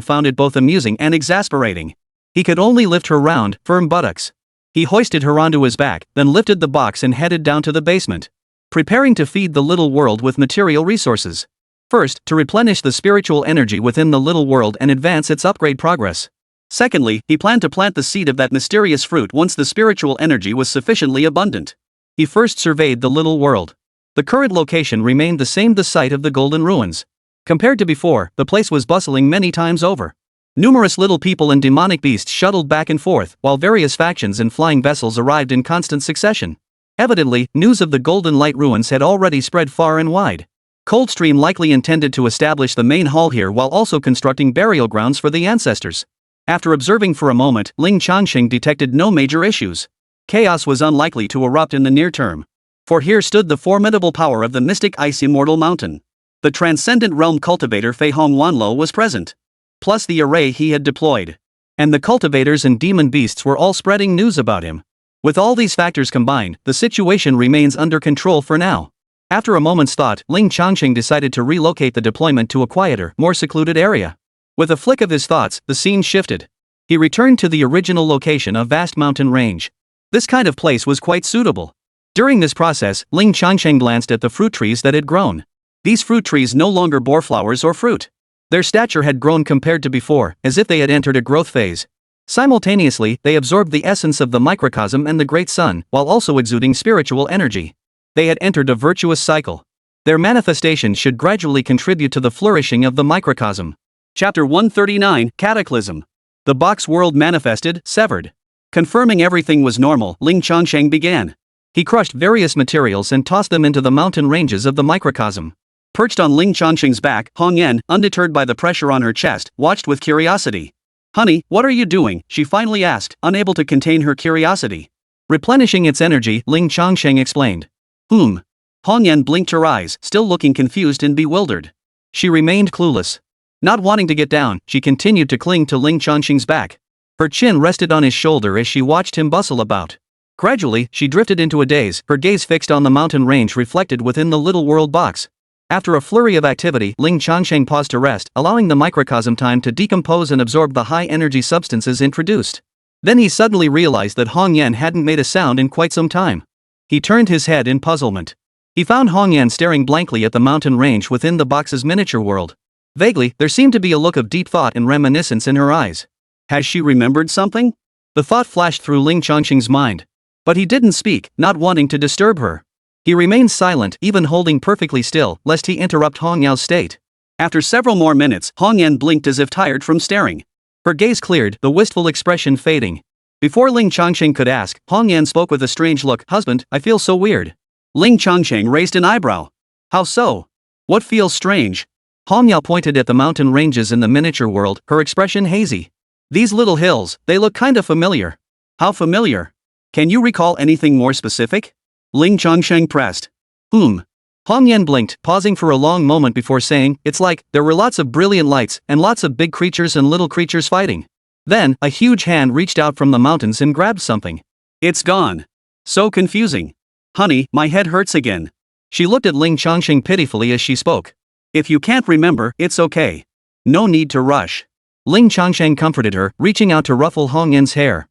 found it both amusing and exasperating. He could only lift her round, firm buttocks. He hoisted her onto his back, then lifted the box and headed down to the basement. Preparing to feed the little world with material resources. First, to replenish the spiritual energy within the little world and advance its upgrade progress. Secondly, he planned to plant the seed of that mysterious fruit once the spiritual energy was sufficiently abundant. He first surveyed the little world. The current location remained the same, the site of the Golden Ruins. Compared to before, the place was bustling many times over. Numerous little people and demonic beasts shuttled back and forth, while various factions and flying vessels arrived in constant succession. Evidently, news of the Golden Light ruins had already spread far and wide. Coldstream likely intended to establish the main hall here while also constructing burial grounds for the ancestors. After observing for a moment, Ling Changsheng detected no major issues. Chaos was unlikely to erupt in the near term. For here stood the formidable power of the mystic ice immortal mountain. The transcendent realm cultivator Fei Hong Wanlo was present. Plus the array he had deployed. And the cultivators and demon beasts were all spreading news about him. With all these factors combined, the situation remains under control for now. After a moment's thought, Ling Changsheng decided to relocate the deployment to a quieter, more secluded area. With a flick of his thoughts, the scene shifted. He returned to the original location, a vast mountain range. This kind of place was quite suitable. During this process, Ling Changsheng glanced at the fruit trees that had grown. These fruit trees no longer bore flowers or fruit. Their stature had grown compared to before, as if they had entered a growth phase. Simultaneously, they absorbed the essence of the microcosm and the great sun, while also exuding spiritual energy. They had entered a virtuous cycle. Their manifestation should gradually contribute to the flourishing of the microcosm. Chapter 139, Cataclysm. The box world manifested, severed. Confirming everything was normal, Ling Changsheng began. He crushed various materials and tossed them into the mountain ranges of the microcosm. Perched on Ling Changsheng's back, Hong Yan, undeterred by the pressure on her chest, watched with curiosity. "Honey, what are you doing?" she finally asked, unable to contain her curiosity. "Replenishing its energy," Ling Changsheng explained. Hong Yan blinked her eyes, still looking confused and bewildered. She remained clueless. Not wanting to get down, she continued to cling to Ling Changsheng's back. Her chin rested on his shoulder as she watched him bustle about. Gradually, she drifted into a daze, her gaze fixed on the mountain range reflected within the little world box. After a flurry of activity, Ling Changsheng paused to rest, allowing the microcosm time to decompose and absorb the high-energy substances introduced. Then he suddenly realized that Hong Yan hadn't made a sound in quite some time. He turned his head in puzzlement. He found Hong Yan staring blankly at the mountain range within the box's miniature world. Vaguely, there seemed to be a look of deep thought and reminiscence in her eyes. Has she remembered something? The thought flashed through Ling Changsheng's mind. But he didn't speak, not wanting to disturb her. He remained silent, even holding perfectly still, lest he interrupt Hong Yao's state. After several more minutes, Hong Yan blinked as if tired from staring. Her gaze cleared, the wistful expression fading. Before Ling Changsheng could ask, Hong Yan spoke with a strange look. "Husband, I feel so weird." Ling Changsheng raised an eyebrow. "How so? What feels strange?" Hong Yao pointed at the mountain ranges in the miniature world, her expression hazy. "These little hills, they look kinda familiar." "How familiar? Can you recall anything more specific?" Ling Changsheng pressed. Hong Yan blinked, pausing for a long moment before saying, "It's like, there were lots of brilliant lights, and lots of big creatures and little creatures fighting. Then, a huge hand reached out from the mountains and grabbed something. It's gone. So confusing. Honey, my head hurts again." She looked at Ling Changsheng pitifully as she spoke. "If you can't remember, it's okay. No need to rush." Ling Changsheng comforted her, reaching out to ruffle Hong Yan's hair.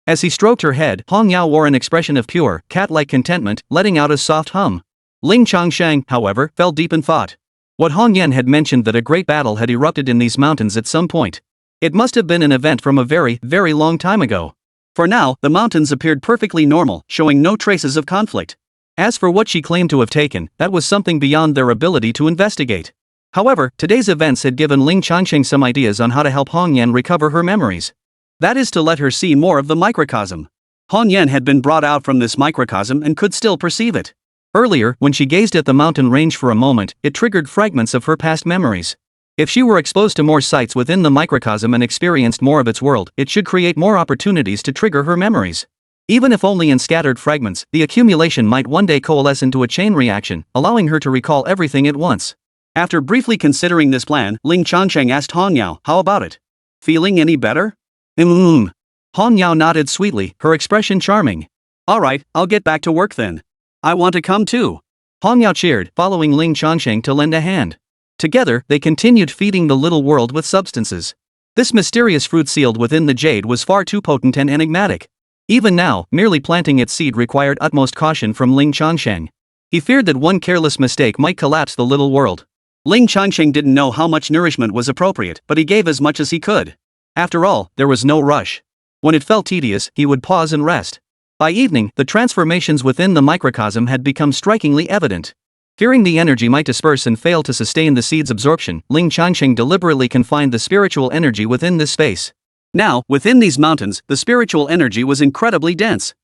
As he stroked her head, Hong Yao wore an expression of pure, cat-like contentment, letting out a soft hum. Ling Changsheng, however, fell deep in thought. What Hong Yan had mentioned that a great battle had erupted in these mountains at some point. It must have been an event from a very, very long time ago. For now, the mountains appeared perfectly normal, showing no traces of conflict. As for what she claimed to have taken, that was something beyond their ability to investigate. However, today's events had given Ling Changsheng some ideas on how to help Hong Yan recover her memories. That is to let her see more of the microcosm. Hong Yan had been brought out from this microcosm and could still perceive it. Earlier, when she gazed at the mountain range for a moment, it triggered fragments of her past memories. If she were exposed to more sights within the microcosm and experienced more of its world, it should create more opportunities to trigger her memories. Even if only in scattered fragments, the accumulation might one day coalesce into a chain reaction, allowing her to recall everything at once. After briefly considering this plan, Ling Changsheng asked Hong Yao, "How about it? Feeling any better?" Hong Yao nodded sweetly, her expression charming. "Alright, I'll get back to work then. I want to come too." Hong Yao cheered, following Ling Changsheng to lend a hand. Together, they continued feeding the little world with substances. This mysterious fruit sealed within the jade was far too potent and enigmatic. Even now, merely planting its seed required utmost caution from Ling Changsheng. He feared that one careless mistake might collapse the little world. Ling Changsheng didn't know how much nourishment was appropriate, but he gave as much as he could. After all, there was no rush. When it felt tedious, he would pause and rest. By evening, the transformations within the microcosm had become strikingly evident. Fearing the energy might disperse and fail to sustain the seed's absorption, Ling Changsheng deliberately confined the spiritual energy within this space. Now, within these mountains, the spiritual energy was incredibly dense.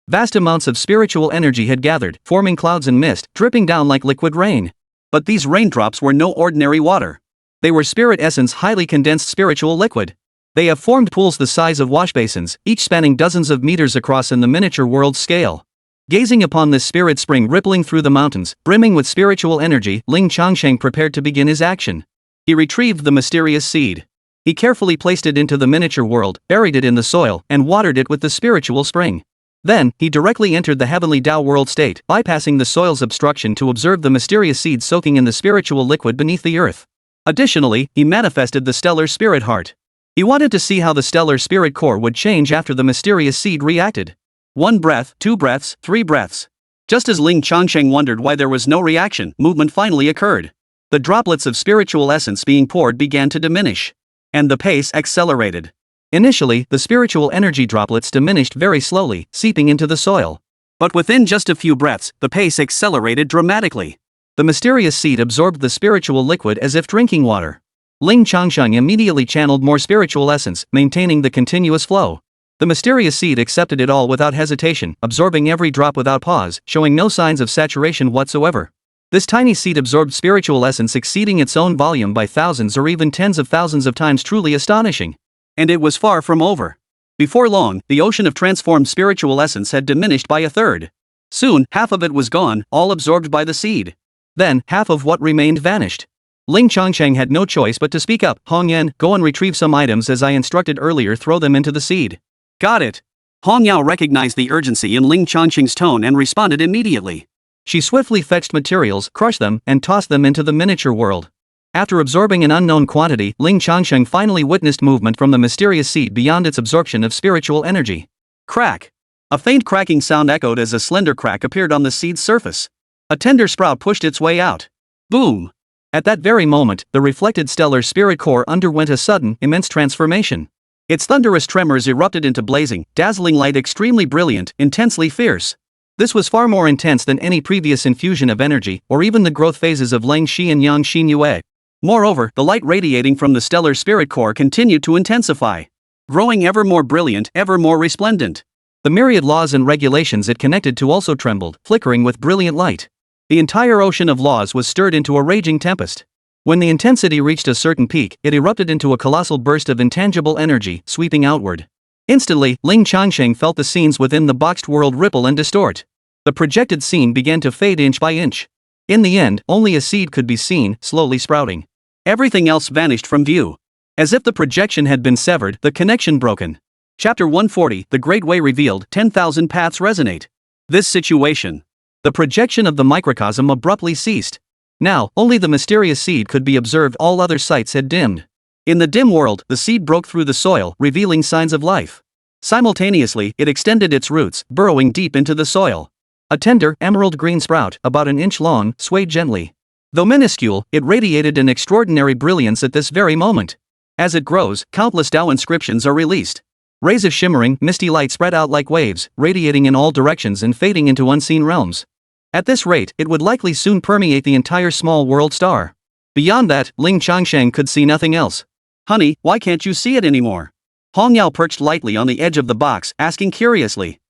Vast amounts of spiritual energy had gathered, forming clouds and mist, dripping down like liquid rain. But these raindrops were no ordinary water. They were spirit essence, highly condensed spiritual liquid. They have formed pools the size of washbasins, each spanning dozens of meters across in the miniature world scale. Gazing upon this spirit spring rippling through the mountains, brimming with spiritual energy, Ling Changsheng prepared to begin his action. He retrieved the mysterious seed. He carefully placed it into the miniature world, buried it in the soil, and watered it with the spiritual spring. Then, he directly entered the heavenly Tao world state, bypassing the soil's obstruction to observe the mysterious seed soaking in the spiritual liquid beneath the earth. Additionally, he manifested the stellar spirit heart. He wanted to see how the stellar spirit core would change after the mysterious seed reacted. 1 breath, 2 breaths, 3 breaths. Just as Ling Changsheng wondered why there was no reaction, movement finally occurred. The droplets of spiritual essence being poured began to diminish. And the pace accelerated. Initially, the spiritual energy droplets diminished very slowly, seeping into the soil. But within just a few breaths, the pace accelerated dramatically. The mysterious seed absorbed the spiritual liquid as if drinking water. Ling Changsheng immediately channeled more spiritual essence, maintaining the continuous flow. The mysterious seed accepted it all without hesitation, absorbing every drop without pause, showing no signs of saturation whatsoever. This tiny seed absorbed spiritual essence exceeding its own volume by thousands or even tens of thousands of times, truly astonishing. And it was far from over. Before long, the ocean of transformed spiritual essence had diminished by a third. Soon, half of it was gone, all absorbed by the seed. Then, half of what remained vanished. Ling Changsheng had no choice but to speak up. Hong Yan, go and retrieve some items as I instructed earlier, throw them into the seed. Got it. Hong Yao recognized the urgency in Ling Changsheng's tone and responded immediately. She swiftly fetched materials, crushed them, and tossed them into the miniature world. After absorbing an unknown quantity, Ling Changsheng finally witnessed movement from the mysterious seed beyond its absorption of spiritual energy. Crack. A faint cracking sound echoed as a slender crack appeared on the seed's surface. A tender sprout pushed its way out. Boom. At that very moment, the reflected stellar spirit core underwent a sudden, immense transformation. Its thunderous tremors erupted into blazing, dazzling light, extremely brilliant, intensely fierce. This was far more intense than any previous infusion of energy, or even the growth phases of Lang Shi and Yang Xinyue. Moreover, the light radiating from the stellar spirit core continued to intensify, growing ever more brilliant, ever more resplendent. The myriad laws and regulations it connected to also trembled, flickering with brilliant light. The entire ocean of laws was stirred into a raging tempest. When the intensity reached a certain peak, it erupted into a colossal burst of intangible energy, sweeping outward. Instantly, Ling Changsheng felt the scenes within the boxed world ripple and distort. The projected scene began to fade inch by inch. In the end, only a seed could be seen, slowly sprouting. Everything else vanished from view. As if the projection had been severed, the connection broken. Chapter 140, The Great Way revealed, 10,000 paths resonate. This situation. The projection of the microcosm abruptly ceased. Now, only the mysterious seed could be observed, all other sights had dimmed. In the dim world, the seed broke through the soil, revealing signs of life. Simultaneously, it extended its roots, burrowing deep into the soil. A tender, emerald green sprout, about an inch long, swayed gently. Though minuscule, it radiated an extraordinary brilliance at this very moment. As it grows, countless Tao inscriptions are released. Rays of shimmering, misty light spread out like waves, radiating in all directions and fading into unseen realms. At this rate, it would likely soon permeate the entire small world star. Beyond that, Ling Changsheng could see nothing else. Honey, why can't you see it anymore? Hong Yao perched lightly on the edge of the box, asking curiously.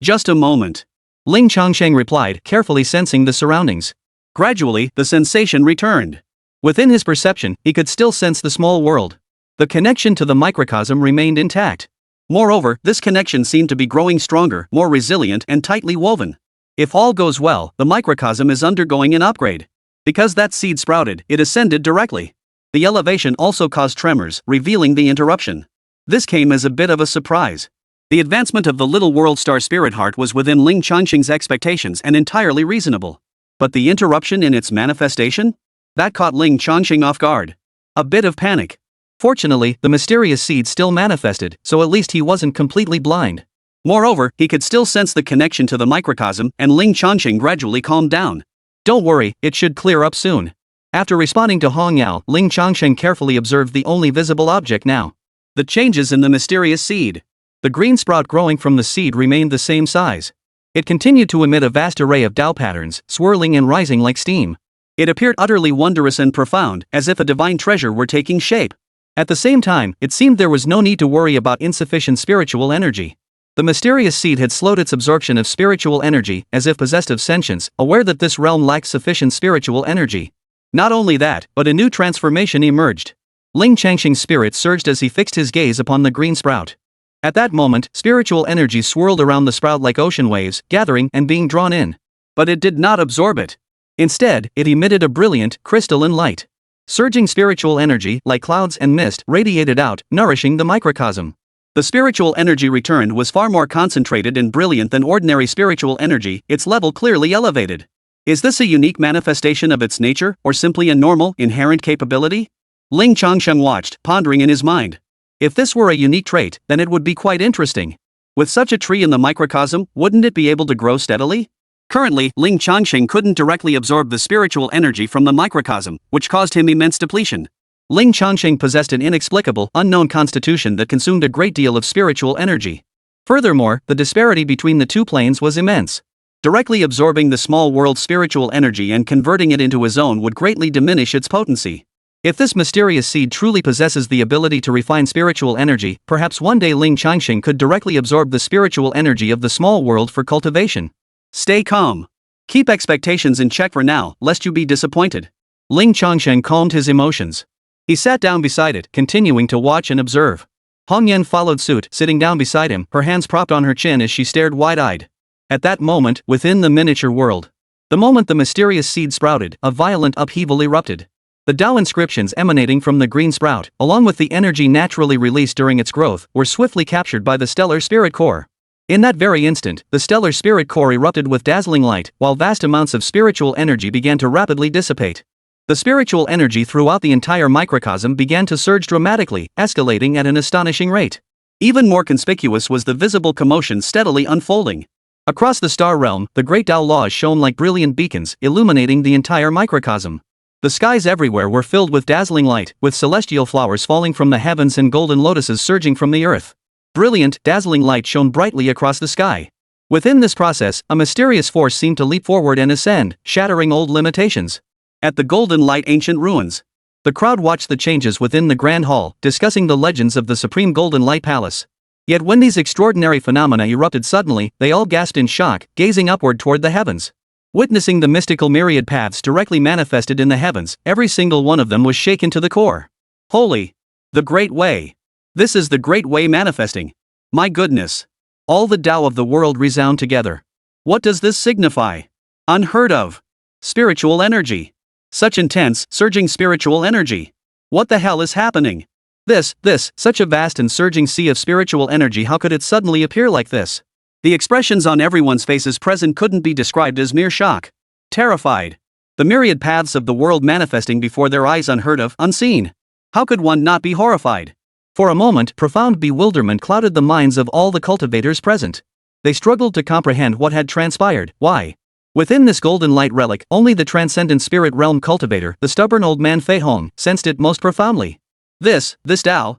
Just a moment. Ling Changsheng replied, carefully sensing the surroundings. Gradually, the sensation returned. Within his perception, he could still sense the small world. The connection to the microcosm remained intact. Moreover, this connection seemed to be growing stronger, more resilient, and tightly woven. If all goes well, the microcosm is undergoing an upgrade. Because that seed sprouted, it ascended directly. The elevation also caused tremors, revealing the interruption. This came as a bit of a surprise. The advancement of the little world star spirit heart was within Ling Changsheng's expectations and entirely reasonable. But the interruption in its manifestation? That caught Ling Changsheng off guard. A bit of panic. Fortunately, the mysterious seed still manifested, so at least he wasn't completely blind. Moreover, he could still sense the connection to the microcosm, and Ling Changsheng gradually calmed down. Don't worry, it should clear up soon. After responding to Hong Yao, Ling Changsheng carefully observed the only visible object now. The changes in the mysterious seed. The green sprout growing from the seed remained the same size. It continued to emit a vast array of Tao patterns, swirling and rising like steam. It appeared utterly wondrous and profound, as if a divine treasure were taking shape. At the same time, it seemed there was no need to worry about insufficient spiritual energy. The mysterious seed had slowed its absorption of spiritual energy, as if possessed of sentience, aware that this realm lacked sufficient spiritual energy. Not only that, but a new transformation emerged. Ling Changsheng's spirit surged as he fixed his gaze upon the green sprout. At that moment, spiritual energy swirled around the sprout like ocean waves, gathering and being drawn in. But it did not absorb it. Instead, it emitted a brilliant, crystalline light. Surging spiritual energy, like clouds and mist, radiated out, nourishing the microcosm. The spiritual energy returned was far more concentrated and brilliant than ordinary spiritual energy, its level clearly elevated. Is this a unique manifestation of its nature, or simply a normal, inherent capability? Ling Changsheng watched, pondering in his mind. If this were a unique trait, then it would be quite interesting. With such a tree in the microcosm, wouldn't it be able to grow steadily? Currently, Ling Changsheng couldn't directly absorb the spiritual energy from the microcosm, which caused him immense depletion. Ling Changsheng possessed an inexplicable, unknown constitution that consumed a great deal of spiritual energy. Furthermore, the disparity between the two planes was immense. Directly absorbing the small world's spiritual energy and converting it into his own would greatly diminish its potency. If this mysterious seed truly possesses the ability to refine spiritual energy, perhaps one day Ling Changsheng could directly absorb the spiritual energy of the small world for cultivation. Stay calm. Keep expectations in check for now, lest you be disappointed. Ling Changsheng calmed his emotions. He sat down beside it, continuing to watch and observe. Hong Yan followed suit, sitting down beside him, her hands propped on her chin as she stared wide-eyed. At that moment, within the miniature world, the moment the mysterious seed sprouted, a violent upheaval erupted. The Tao inscriptions emanating from the green sprout, along with the energy naturally released during its growth, were swiftly captured by the stellar spirit core. In that very instant, the stellar spirit core erupted with dazzling light, while vast amounts of spiritual energy began to rapidly dissipate. The spiritual energy throughout the entire microcosm began to surge dramatically, escalating at an astonishing rate. Even more conspicuous was the visible commotion steadily unfolding. Across the star realm, the great Tao laws shone like brilliant beacons, illuminating the entire microcosm. The skies everywhere were filled with dazzling light, with celestial flowers falling from the heavens and golden lotuses surging from the earth. Brilliant, dazzling light shone brightly across the sky. Within this process, a mysterious force seemed to leap forward and ascend, shattering old limitations. At the Golden Light Ancient Ruins, the crowd watched the changes within the Grand Hall, discussing the legends of the Supreme Golden Light Palace. Yet when these extraordinary phenomena erupted suddenly, they all gasped in shock, gazing upward toward the heavens. Witnessing the mystical myriad paths directly manifested in the heavens, every single one of them was shaken to the core. Holy! The Great Way! This is the Great Way manifesting. My goodness! All the Tao of the world resound together. What does this signify? Unheard of! Spiritual energy! Such intense, surging spiritual energy! What the hell is happening? Such a vast and surging sea of spiritual energy, how could it suddenly appear like this? The expressions on everyone's faces present couldn't be described as mere shock. Terrified. The myriad paths of the world manifesting before their eyes, unheard of, unseen. How could one not be horrified? For a moment, profound bewilderment clouded the minds of all the cultivators present. They struggled to comprehend what had transpired. Why? Within this golden light relic, only the transcendent spirit realm cultivator, the stubborn old man Fei Hong, sensed it most profoundly. This Tao.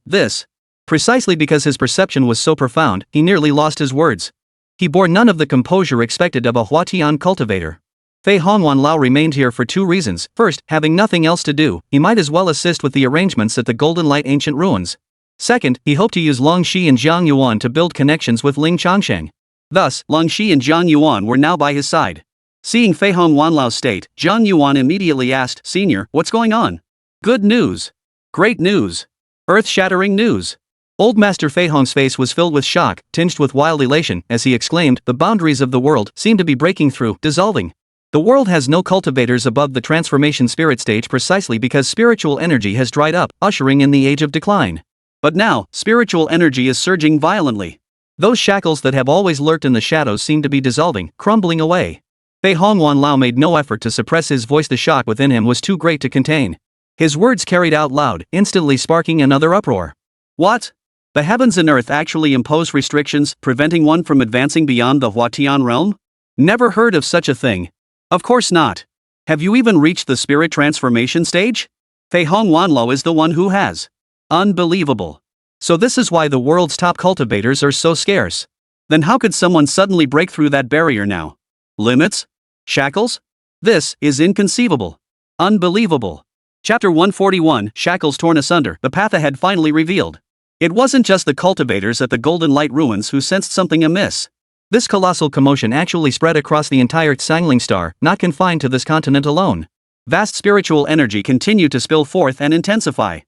Precisely because his perception was so profound, he nearly lost his words. He bore none of the composure expected of a Huatian cultivator. Fei Hongwan Lao remained here for two reasons. First, having nothing else to do, he might as well assist with the arrangements at the Golden Light Ancient Ruins. Second, he hoped to use Long Shi and Jiang Yuan to build connections with Ling Changsheng. Thus, Long Shi and Jiang Yuan were now by his side. Seeing Fei Hongwan Lao's state, Jiang Yuan immediately asked, "Senior, what's going on?" "Good news. Great news. Earth-shattering news." Old Master Fei Hong's face was filled with shock, tinged with wild elation, as he exclaimed, "The boundaries of the world seem to be breaking through, dissolving. The world has no cultivators above the transformation spirit stage precisely because spiritual energy has dried up, ushering in the age of decline. But now, spiritual energy is surging violently. Those shackles that have always lurked in the shadows seem to be dissolving, crumbling away." Fei Hongwan Lao made no effort to suppress his voice. The shock within him was too great to contain. His words carried out loud, instantly sparking another uproar. "What? The heavens and earth actually impose restrictions, preventing one from advancing beyond the Huatian realm? Never heard of such a thing. Of course not. Have you even reached the spirit transformation stage? Fei Hongwan Lao is the one who has. Unbelievable. So this is why the world's top cultivators are so scarce. Then how could someone suddenly break through that barrier now? Limits? Shackles? This is inconceivable. Unbelievable." Chapter 141, Shackles Torn Asunder. The path ahead finally revealed. It wasn't just the cultivators at the Golden Light Ruins who sensed something amiss. This colossal commotion actually spread across the entire Xinyue star, not confined to this continent alone. Vast spiritual energy continued to spill forth and intensify.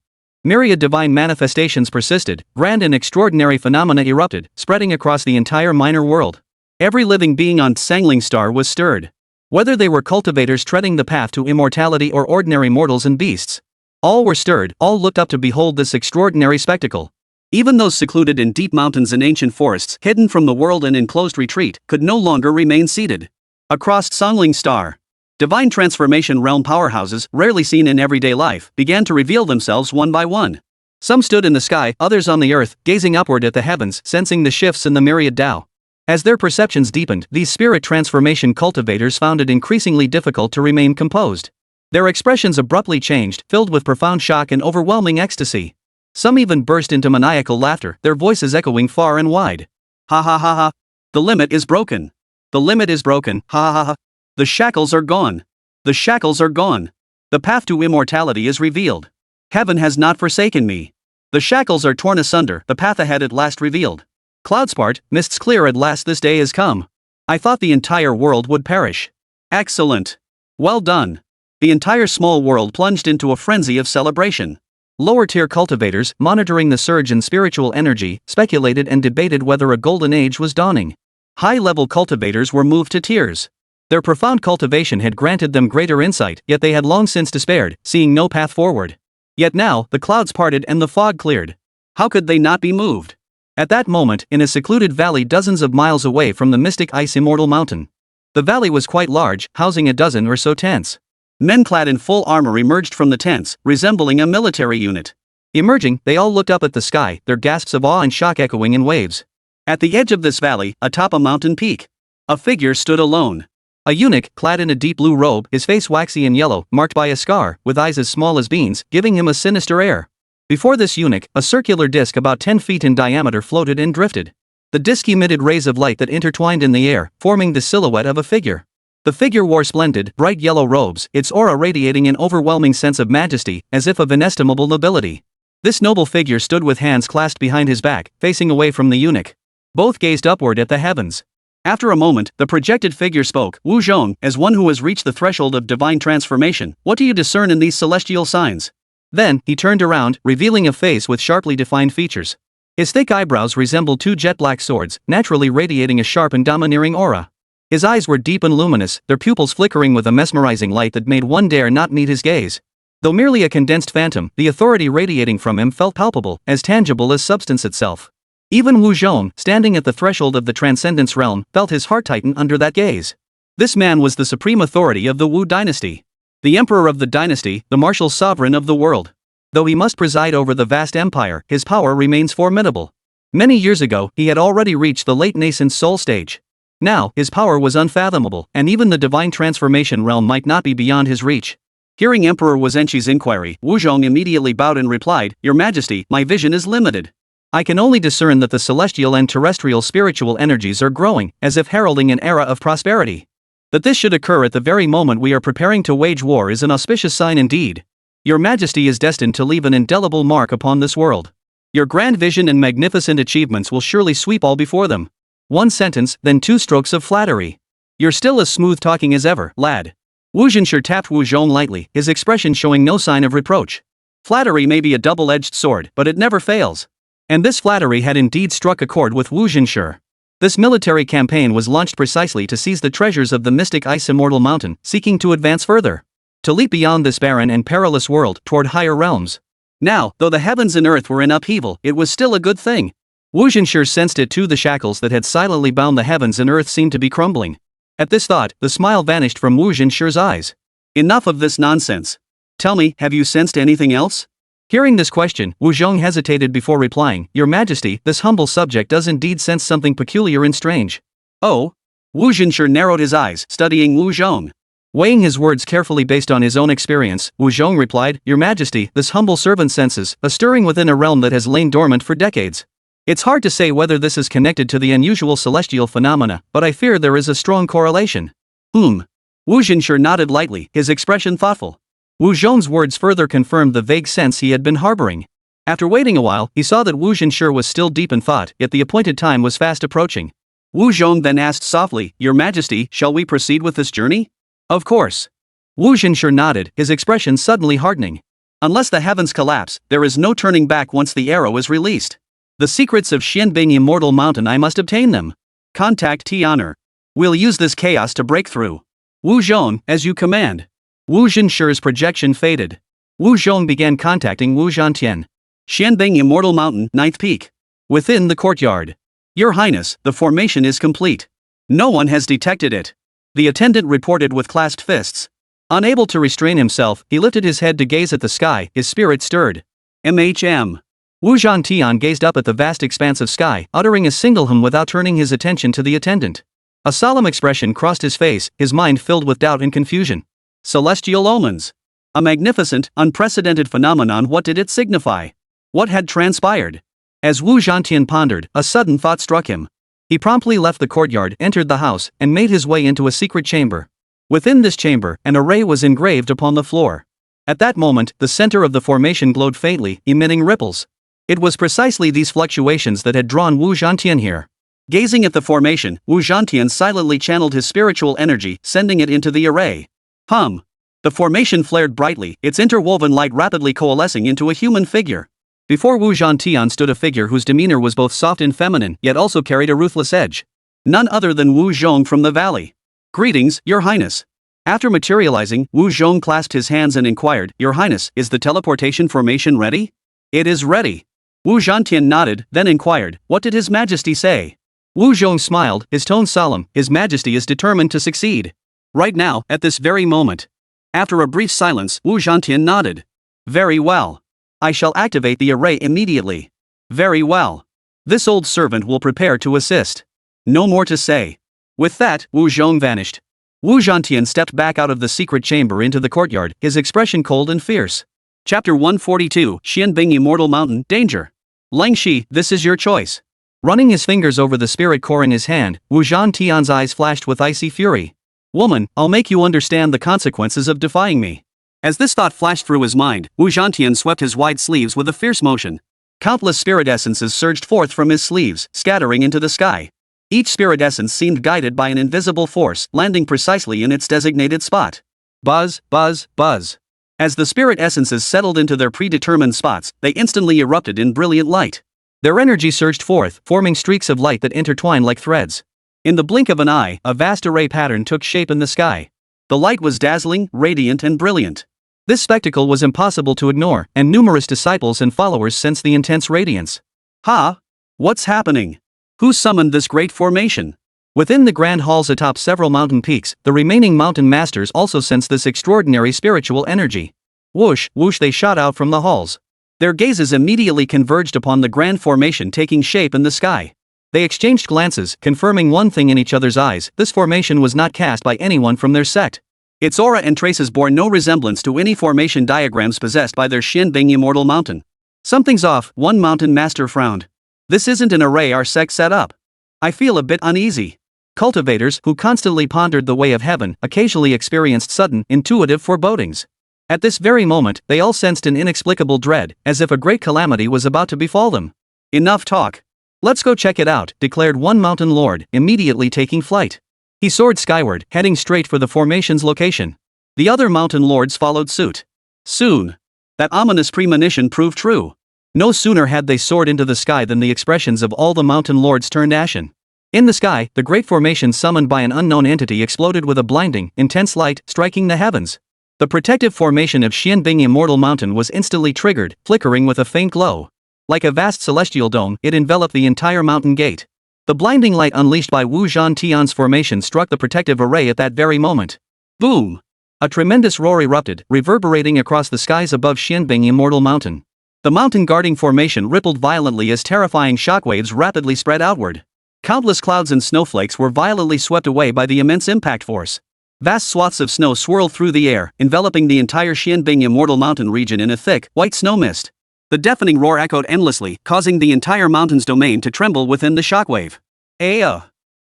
Myriad divine manifestations persisted, grand and extraordinary phenomena erupted, spreading across the entire minor world. Every living being on Xinyue star was stirred. Whether they were cultivators treading the path to immortality or ordinary mortals and beasts. All were stirred, all looked up to behold this extraordinary spectacle. Even those secluded in deep mountains and ancient forests, hidden from the world and in closed retreat, could no longer remain seated. Across Xinyue star, divine transformation realm powerhouses, rarely seen in everyday life, began to reveal themselves one by one. Some stood in the sky, others on the earth, gazing upward at the heavens, sensing the shifts in the myriad Tao. As their perceptions deepened, these spirit transformation cultivators found it increasingly difficult to remain composed. Their expressions abruptly changed, filled with profound shock and overwhelming ecstasy. Some even burst into maniacal laughter, their voices echoing far and wide. "Ha ha ha ha! The limit is broken! The limit is broken! Ha ha ha! The shackles are gone! The shackles are gone! The path to immortality is revealed! Heaven has not forsaken me. The shackles are torn asunder, the path ahead at last revealed. Clouds part, mists clear, at last this day is come. I thought the entire world would perish. Excellent. Well done. The entire small world plunged into a frenzy of celebration. Lower-tier cultivators, monitoring the surge in spiritual energy, speculated and debated whether a golden age was dawning. High-level cultivators were moved to tears. Their profound cultivation had granted them greater insight, yet they had long since despaired, seeing no path forward. Yet now, the clouds parted and the fog cleared. How could they not be moved? At that moment, in a secluded valley dozens of miles away from the mystic ice immortal mountain. The valley was quite large, housing a dozen or so tents. Men clad in full armor emerged from the tents, resembling a military unit. Emerging, they all looked up at the sky, their gasps of awe and shock echoing in waves. At the edge of this valley, atop a mountain peak, a figure stood alone. A eunuch, clad in a deep blue robe, his face waxy and yellow, marked by a scar, with eyes as small as beans, giving him a sinister air. Before this eunuch, a circular disc about 10 feet in diameter floated and drifted. The disc emitted rays of light that intertwined in the air, forming the silhouette of a figure. The figure wore splendid, bright yellow robes, its aura radiating an overwhelming sense of majesty, as if of inestimable nobility. This noble figure stood with hands clasped behind his back, facing away from the eunuch. Both gazed upward at the heavens. After a moment, the projected figure spoke, Wu Zhong, as one who has reached the threshold of divine transformation. What do you discern in these celestial signs? Then, he turned around, revealing a face with sharply defined features. His thick eyebrows resembled two jet-black swords, naturally radiating a sharp and domineering aura. His eyes were deep and luminous, their pupils flickering with a mesmerizing light that made one dare not meet his gaze. Though merely a condensed phantom, the authority radiating from him felt palpable, as tangible as substance itself. Even Wu Zhong, standing at the threshold of the transcendence realm, felt his heart tighten under that gaze. This man was the supreme authority of the Wu dynasty. The emperor of the dynasty, the martial sovereign of the world. Though he must preside over the vast empire, his power remains formidable. Many years ago, he had already reached the late nascent soul stage. Now, his power was unfathomable, and even the divine transformation realm might not be beyond his reach. Hearing Emperor Wuzhenqi's inquiry, Wu Zhong immediately bowed and replied, Your Majesty, my vision is limited. I can only discern that the celestial and terrestrial spiritual energies are growing, as if heralding an era of prosperity. That this should occur at the very moment we are preparing to wage war is an auspicious sign indeed. Your Majesty is destined to leave an indelible mark upon this world. Your grand vision and magnificent achievements will surely sweep all before them. One sentence, then two strokes of flattery. You're still as smooth-talking as ever, lad. Wu Zhenshi tapped Wu Zhong lightly, his expression showing no sign of reproach. Flattery may be a double-edged sword, but it never fails. And this flattery had indeed struck a chord with Wu Zhenshi. This military campaign was launched precisely to seize the treasures of the mystic ice immortal mountain, seeking to advance further. To leap beyond this barren and perilous world toward higher realms. Now, though the heavens and earth were in upheaval, it was still a good thing. Wu Zhenshi sensed it too. The shackles that had silently bound the heavens and earth seemed to be crumbling. At this thought, the smile vanished from Wu Zhenshi's eyes. Enough of this nonsense. Tell me, have you sensed anything else? Hearing this question, Wu Zhong hesitated before replying, Your Majesty, this humble subject does indeed sense something peculiar and strange. Oh? Wu Zhenshi narrowed his eyes, studying Wu Zhong. Weighing his words carefully based on his own experience, Wu Zhong replied, Your Majesty, this humble servant senses a stirring within a realm that has lain dormant for decades. It's hard to say whether this is connected to the unusual celestial phenomena, but I fear there is a strong correlation. Wu Zhenshi nodded lightly, his expression thoughtful. Wu Zhong's words further confirmed the vague sense he had been harboring. After waiting a while, he saw that Wu Zhenshi was still deep in thought, yet the appointed time was fast approaching. Wu Zhong then asked softly, Your Majesty, shall we proceed with this journey? Of course. Wu Zhenshi nodded, his expression suddenly hardening. Unless the heavens collapse, there is no turning back once the arrow is released. The secrets of Xianbing Immortal Mountain, I must obtain them. Contact T-Honor. We'll use this chaos to break through. Wu Zhong, as you command. Wu Zhenshi's projection faded. Wu Zhong began contacting Wu Zhantian. Xianbing Immortal Mountain, 9th Peak. Within the courtyard. Your Highness, the formation is complete. No one has detected it. The attendant reported with clasped fists. Unable to restrain himself, he lifted his head to gaze at the sky, his spirit stirred. MHM. Wu Zhantian gazed up at the vast expanse of sky, uttering a single hum without turning his attention to the attendant. A solemn expression crossed his face, his mind filled with doubt and confusion. Celestial omens. A magnificent, unprecedented phenomenon. What did it signify? What had transpired? As Wu Zhantian pondered, a sudden thought struck him. He promptly left the courtyard, entered the house, and made his way into a secret chamber. Within this chamber, an array was engraved upon the floor. At that moment, the center of the formation glowed faintly, emitting ripples. It was precisely these fluctuations that had drawn Wu Zhantian here. Gazing at the formation, Wu Zhantian silently channeled his spiritual energy, sending it into the array. The formation flared brightly, its interwoven light rapidly coalescing into a human figure. Before Wu Zhantian stood a figure whose demeanor was both soft and feminine, yet also carried a ruthless edge. None other than Wu Zhong from the valley. "Greetings, Your Highness." After materializing, Wu Zhong clasped his hands and inquired, "Your Highness, is the teleportation formation ready?" "It is ready." Wu Zhantian nodded, then inquired, "What did His Majesty say?" Wu Zhong smiled, his tone solemn, "His Majesty is determined to succeed. Right now, at this very moment." After a brief silence, Wu Zhantian nodded. "Very well. I shall activate the array immediately." "Very well. This old servant will prepare to assist." No more to say. With that, Wu Zhong vanished. Wu Zhantian stepped back out of the secret chamber into the courtyard, his expression cold and fierce. Chapter 142, Xianbing Immortal Mountain, Danger. "Lang Shi, this is your choice." Running his fingers over the spirit core in his hand, Wu Zhantian's eyes flashed with icy fury. "Woman, I'll make you understand the consequences of defying me." As this thought flashed through his mind, Wu Zhantian swept his wide sleeves with a fierce motion. Countless spirit essences surged forth from his sleeves, scattering into the sky. Each spirit essence seemed guided by an invisible force, landing precisely in its designated spot. Buzz, buzz, buzz. As the spirit essences settled into their predetermined spots, they instantly erupted in brilliant light. Their energy surged forth, forming streaks of light that intertwined like threads. In the blink of an eye, a vast array pattern took shape in the sky. The light was dazzling, radiant and brilliant. This spectacle was impossible to ignore, and numerous disciples and followers sensed the intense radiance. "Ha! What's happening? Who summoned this great formation?" Within the grand halls atop several mountain peaks, the remaining mountain masters also sensed this extraordinary spiritual energy. Whoosh, whoosh, they shot out from the halls. Their gazes immediately converged upon the grand formation taking shape in the sky. They exchanged glances, confirming one thing in each other's eyes: this formation was not cast by anyone from their sect. Its aura and traces bore no resemblance to any formation diagrams possessed by their Xianbing Immortal Mountain. "Something's off," one mountain master frowned. "This isn't an array our sect set up. I feel a bit uneasy." Cultivators, who constantly pondered the way of heaven, occasionally experienced sudden, intuitive forebodings. At this very moment, they all sensed an inexplicable dread, as if a great calamity was about to befall them. "Enough talk. Let's go check it out," declared one mountain lord, immediately taking flight. He soared skyward, heading straight for the formation's location. The other mountain lords followed suit. Soon, that ominous premonition proved true. No sooner had they soared into the sky than the expressions of all the mountain lords turned ashen. In the sky, the great formation summoned by an unknown entity exploded with a blinding, intense light, striking the heavens. The protective formation of Xianbing Immortal Mountain was instantly triggered, flickering with a faint glow. Like a vast celestial dome, it enveloped the entire mountain gate. The blinding light unleashed by Wu Zhantian's formation struck the protective array at that very moment. Boom! A tremendous roar erupted, reverberating across the skies above Xianbing Immortal Mountain. The mountain guarding formation rippled violently as terrifying shockwaves rapidly spread outward. Countless clouds and snowflakes were violently swept away by the immense impact force. Vast swaths of snow swirled through the air, enveloping the entire Xianbing Immortal Mountain region in a thick, white snow mist. The deafening roar echoed endlessly, causing the entire mountain's domain to tremble within the shockwave.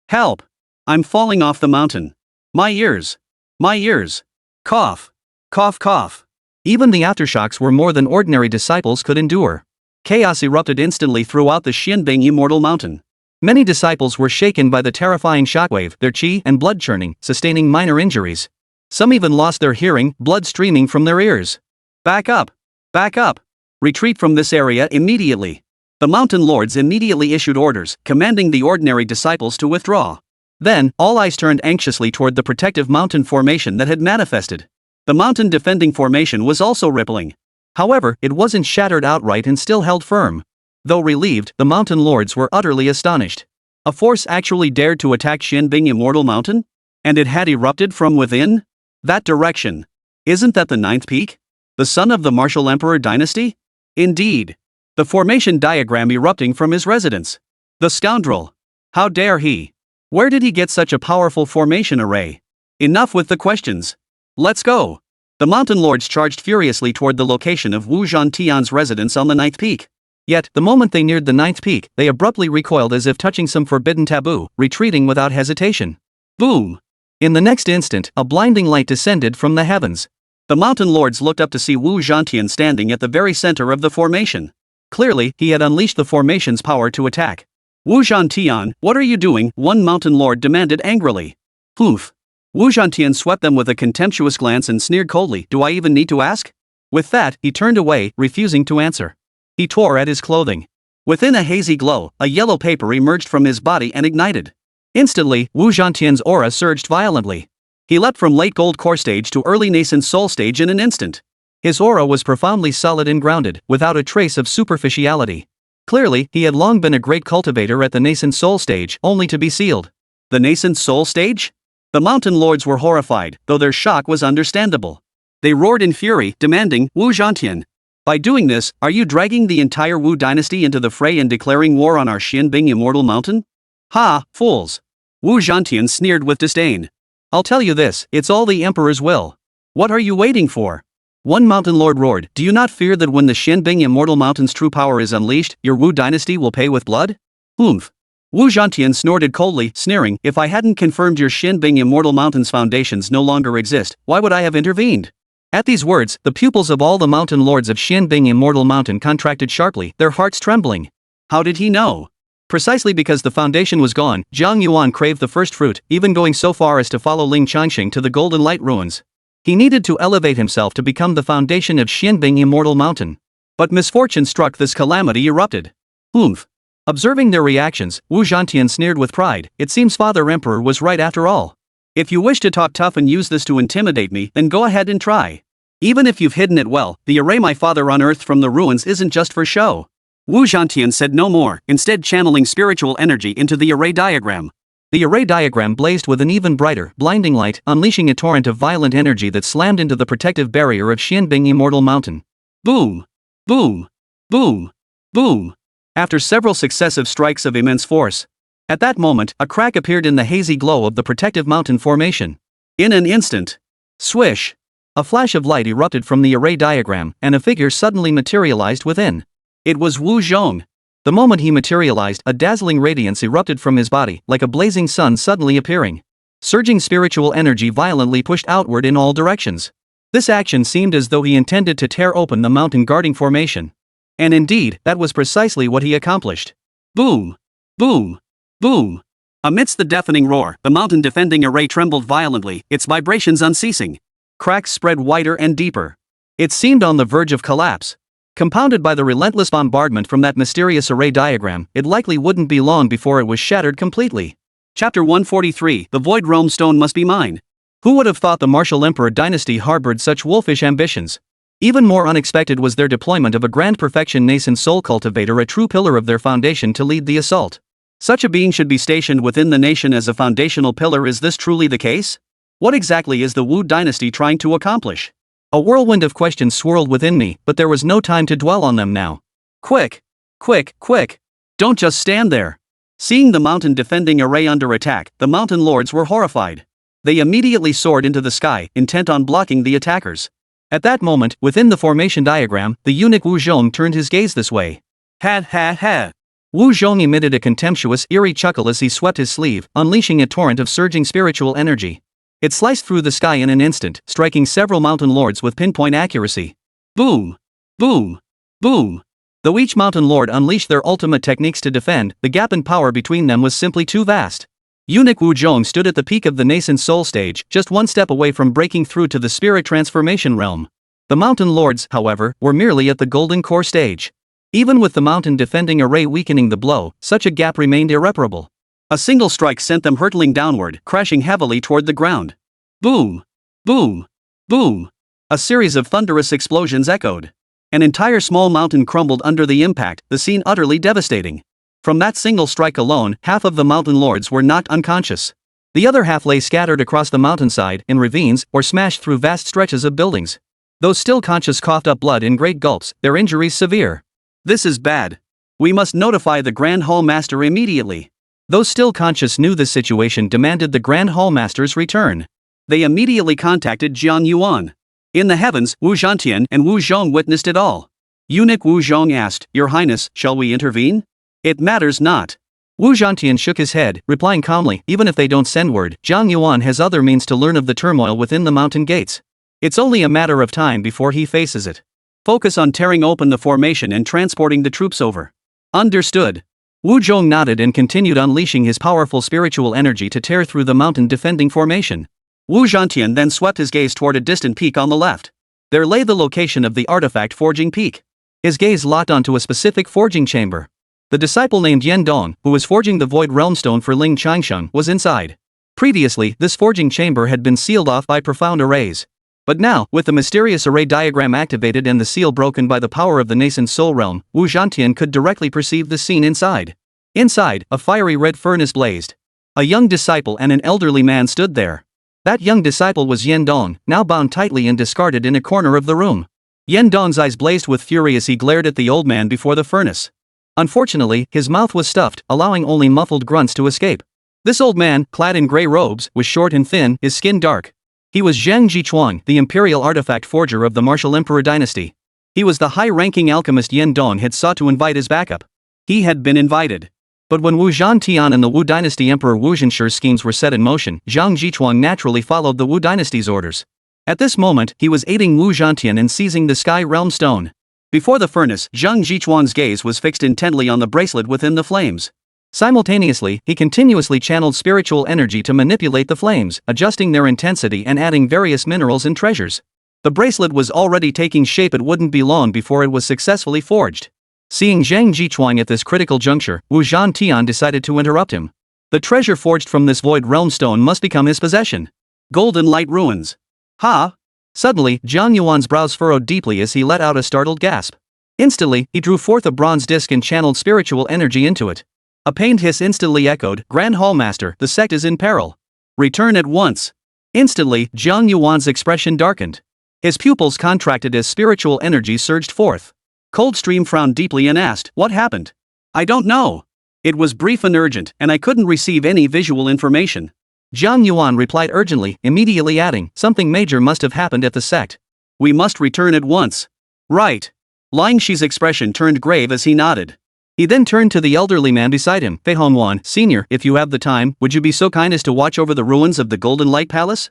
Help! I'm falling off the mountain. My ears! My ears! Cough! Cough cough! Even the aftershocks were more than ordinary disciples could endure. Chaos erupted instantly throughout the Xianbing Immortal Mountain. Many disciples were shaken by the terrifying shockwave, their qi and blood churning, sustaining minor injuries. Some even lost their hearing, blood streaming from their ears. Back up! Back up! Retreat from this area immediately! The mountain lords immediately issued orders, commanding the ordinary disciples to withdraw. Then, all eyes turned anxiously toward the protective mountain formation that had manifested. The mountain defending formation was also rippling. However, it wasn't shattered outright and still held firm. Though relieved, the mountain lords were utterly astonished. A force actually dared to attack Xianbing Immortal Mountain? And it had erupted from within? That direction. Isn't that the ninth peak? The son of the martial emperor dynasty? Indeed. The formation diagram erupting from his residence. The scoundrel. How dare he? Where did he get such a powerful formation array? Enough with the questions. Let's go. The mountain lords charged furiously toward the location of Wu Zhantian's residence on the ninth peak. Yet, the moment they neared the ninth peak, they abruptly recoiled as if touching some forbidden taboo, retreating without hesitation. Boom! In the next instant, a blinding light descended from the heavens. The mountain lords looked up to see Wu Zhantian standing at the very center of the formation. Clearly, he had unleashed the formation's power to attack. Wu Zhantian, what are you doing? One mountain lord demanded angrily. Poof. Wu Zhantian swept them with a contemptuous glance and sneered coldly, do I even need to ask? With that, he turned away, refusing to answer. He tore at his clothing. Within a hazy glow, a yellow paper emerged from his body and ignited. Instantly, Wu Zhantian's aura surged violently. He leapt from late gold core stage to early nascent soul stage in an instant. His aura was profoundly solid and grounded, without a trace of superficiality. Clearly, he had long been a great cultivator at the nascent soul stage, only to be sealed. The nascent soul stage? The mountain lords were horrified, though their shock was understandable. They roared in fury, demanding, Wu Zhantian. By doing this, are you dragging the entire Wu dynasty into the fray and declaring war on our Xinbing immortal mountain? Ha, fools! Wu Zhantian sneered with disdain. I'll tell you this, it's all the emperor's will. What are you waiting for? One mountain lord roared, do you not fear that when the Xinbing immortal mountain's true power is unleashed, your Wu dynasty will pay with blood? Oomph. Wu Zhantian snorted coldly, sneering, if I hadn't confirmed your Xinbing immortal mountain's foundations no longer exist, why would I have intervened? At these words, the pupils of all the mountain lords of Xinbing immortal mountain contracted sharply, their hearts trembling. How did he know? Precisely because the foundation was gone, Jiang Yuan craved the first fruit, even going so far as to follow Ling Changsheng to the Golden Light Ruins. He needed to elevate himself to become the foundation of Xinbing immortal mountain. But misfortune struck, this calamity erupted. Oomph. Observing their reactions, Wu Zhantian sneered with pride, it seems Father Emperor was right after all. If you wish to talk tough and use this to intimidate me, then go ahead and try. Even if you've hidden it well, the array my father unearthed from the ruins isn't just for show. Wu Zhantian said no more, instead channeling spiritual energy into the array diagram. The array diagram blazed with an even brighter, blinding light, unleashing a torrent of violent energy that slammed into the protective barrier of Xinbing immortal mountain. Boom! Boom! Boom! Boom! After several successive strikes of immense force. At that moment, a crack appeared in the hazy glow of the protective mountain formation. In an instant. Swish! A flash of light erupted from the array diagram, and a figure suddenly materialized within. It was Wu Zhong. The moment he materialized, a dazzling radiance erupted from his body, like a blazing sun suddenly appearing. Surging spiritual energy violently pushed outward in all directions. This action seemed as though he intended to tear open the mountain guarding formation. And indeed, that was precisely what he accomplished. Boom! Boom! Boom! Amidst the deafening roar, the mountain defending array trembled violently, its vibrations unceasing. Cracks spread wider and deeper. It seemed on the verge of collapse. Compounded by the relentless bombardment from that mysterious array diagram, it likely wouldn't be long before it was shattered completely. Chapter 143, The Void Realm Stone Must Be Mine. Who would have thought the martial emperor dynasty harbored such wolfish ambitions? Even more unexpected was their deployment of a grand perfection nascent soul cultivator, a true pillar of their foundation, to lead the assault. Such a being should be stationed within the nation as a foundational pillar. Is this truly the case? What exactly is the Wu dynasty trying to accomplish? A whirlwind of questions swirled within me, but there was no time to dwell on them now. Quick! Quick! Quick! Don't just stand there! Seeing the mountain defending array under attack, the mountain lords were horrified. They immediately soared into the sky, intent on blocking the attackers. At that moment, within the formation diagram, the eunuch Wu Zhong turned his gaze this way. Ha ha ha! Wu Zhong emitted a contemptuous, eerie chuckle as he swept his sleeve, unleashing a torrent of surging spiritual energy. It sliced through the sky in an instant, striking several mountain lords with pinpoint accuracy. Boom! Boom! Boom! Though each mountain lord unleashed their ultimate techniques to defend, the gap in power between them was simply too vast. Eunuch Wu Zhong stood at the peak of the nascent soul stage, just one step away from breaking through to the spirit transformation realm. The mountain lords, however, were merely at the golden core stage. Even with the mountain defending array weakening the blow, such a gap remained irreparable. A single strike sent them hurtling downward, crashing heavily toward the ground. Boom! Boom! Boom! A series of thunderous explosions echoed. An entire small mountain crumbled under the impact, the scene utterly devastating. From that single strike alone, half of the mountain lords were knocked unconscious. The other half lay scattered across the mountainside, in ravines, or smashed through vast stretches of buildings. Those still conscious coughed up blood in great gulps, their injuries severe. This is bad. We must notify the Grand Hall Master immediately. Those still conscious knew this situation demanded the Grand Hall Master's return. They immediately contacted Jiang Yuan. In the heavens, Wu Zhantian and Wu Zhong witnessed it all. Eunuch Wu Zhong asked, Your Highness, shall we intervene? It matters not. Wu Zhantian shook his head, replying calmly, even if they don't send word, Jiang Yuan has other means to learn of the turmoil within the mountain gates. It's only a matter of time before he faces it. Focus on tearing open the formation and transporting the troops over. Understood. Wu Zhong nodded and continued unleashing his powerful spiritual energy to tear through the mountain defending formation. Wu Zhantian then swept his gaze toward a distant peak on the left. There lay the location of the artifact forging peak. His gaze locked onto a specific forging chamber. The disciple named Yen Dong, who was forging the Void Realm Stone for Ling Changsheng, was inside. Previously, this forging chamber had been sealed off by profound arrays. But now, with the mysterious array diagram activated and the seal broken by the power of the nascent soul realm, Wu Zhantian could directly perceive the scene inside. Inside, a fiery red furnace blazed. A young disciple and an elderly man stood there. That young disciple was Yen Dong, now bound tightly and discarded in a corner of the room. Yen Dong's eyes blazed with fury as he glared at the old man before the furnace. Unfortunately, his mouth was stuffed, allowing only muffled grunts to escape. This old man, clad in grey robes, was short and thin, his skin dark. He was Zhang Jichuang, the imperial artifact forger of the Martial Emperor dynasty. He was the high-ranking alchemist Yen Dong had sought to invite as backup. He had been invited. But when Wu Zhantian and the Wu dynasty Emperor Wu Zhenshi's schemes were set in motion, Zhang Jichuang naturally followed the Wu dynasty's orders. At this moment, he was aiding Wu Zhantian in seizing the Sky Realm Stone. Before the furnace, Zhang Jichuang's gaze was fixed intently on the bracelet within the flames. Simultaneously, he continuously channeled spiritual energy to manipulate the flames, adjusting their intensity and adding various minerals and treasures. The bracelet was already taking shape. It wouldn't be long before it was successfully forged. Seeing Zhang Jichuang at this critical juncture, Wu Zhantian decided to interrupt him. The treasure forged from this Void Realm Stone must become his possession. Golden Light Ruins. Ha! Suddenly, Jiang Yuan's brows furrowed deeply as he let out a startled gasp. Instantly, he drew forth a bronze disc and channeled spiritual energy into it. A pained hiss instantly echoed, "Grand Hallmaster, the sect is in peril. Return at once." Instantly, Jiang Yuan's expression darkened. His pupils contracted as spiritual energy surged forth. Coldstream frowned deeply and asked, "What happened?" "I don't know. It was brief and urgent, and I couldn't receive any visual information." Jiang Yuan replied urgently, immediately adding, "Something major must have happened at the sect. We must return at once." "Right." Ling Shi's expression turned grave as he nodded. He then turned to the elderly man beside him. "Fei Hongwan, Senior, if you have the time, would you be so kind as to watch over the ruins of the Golden Light Palace?"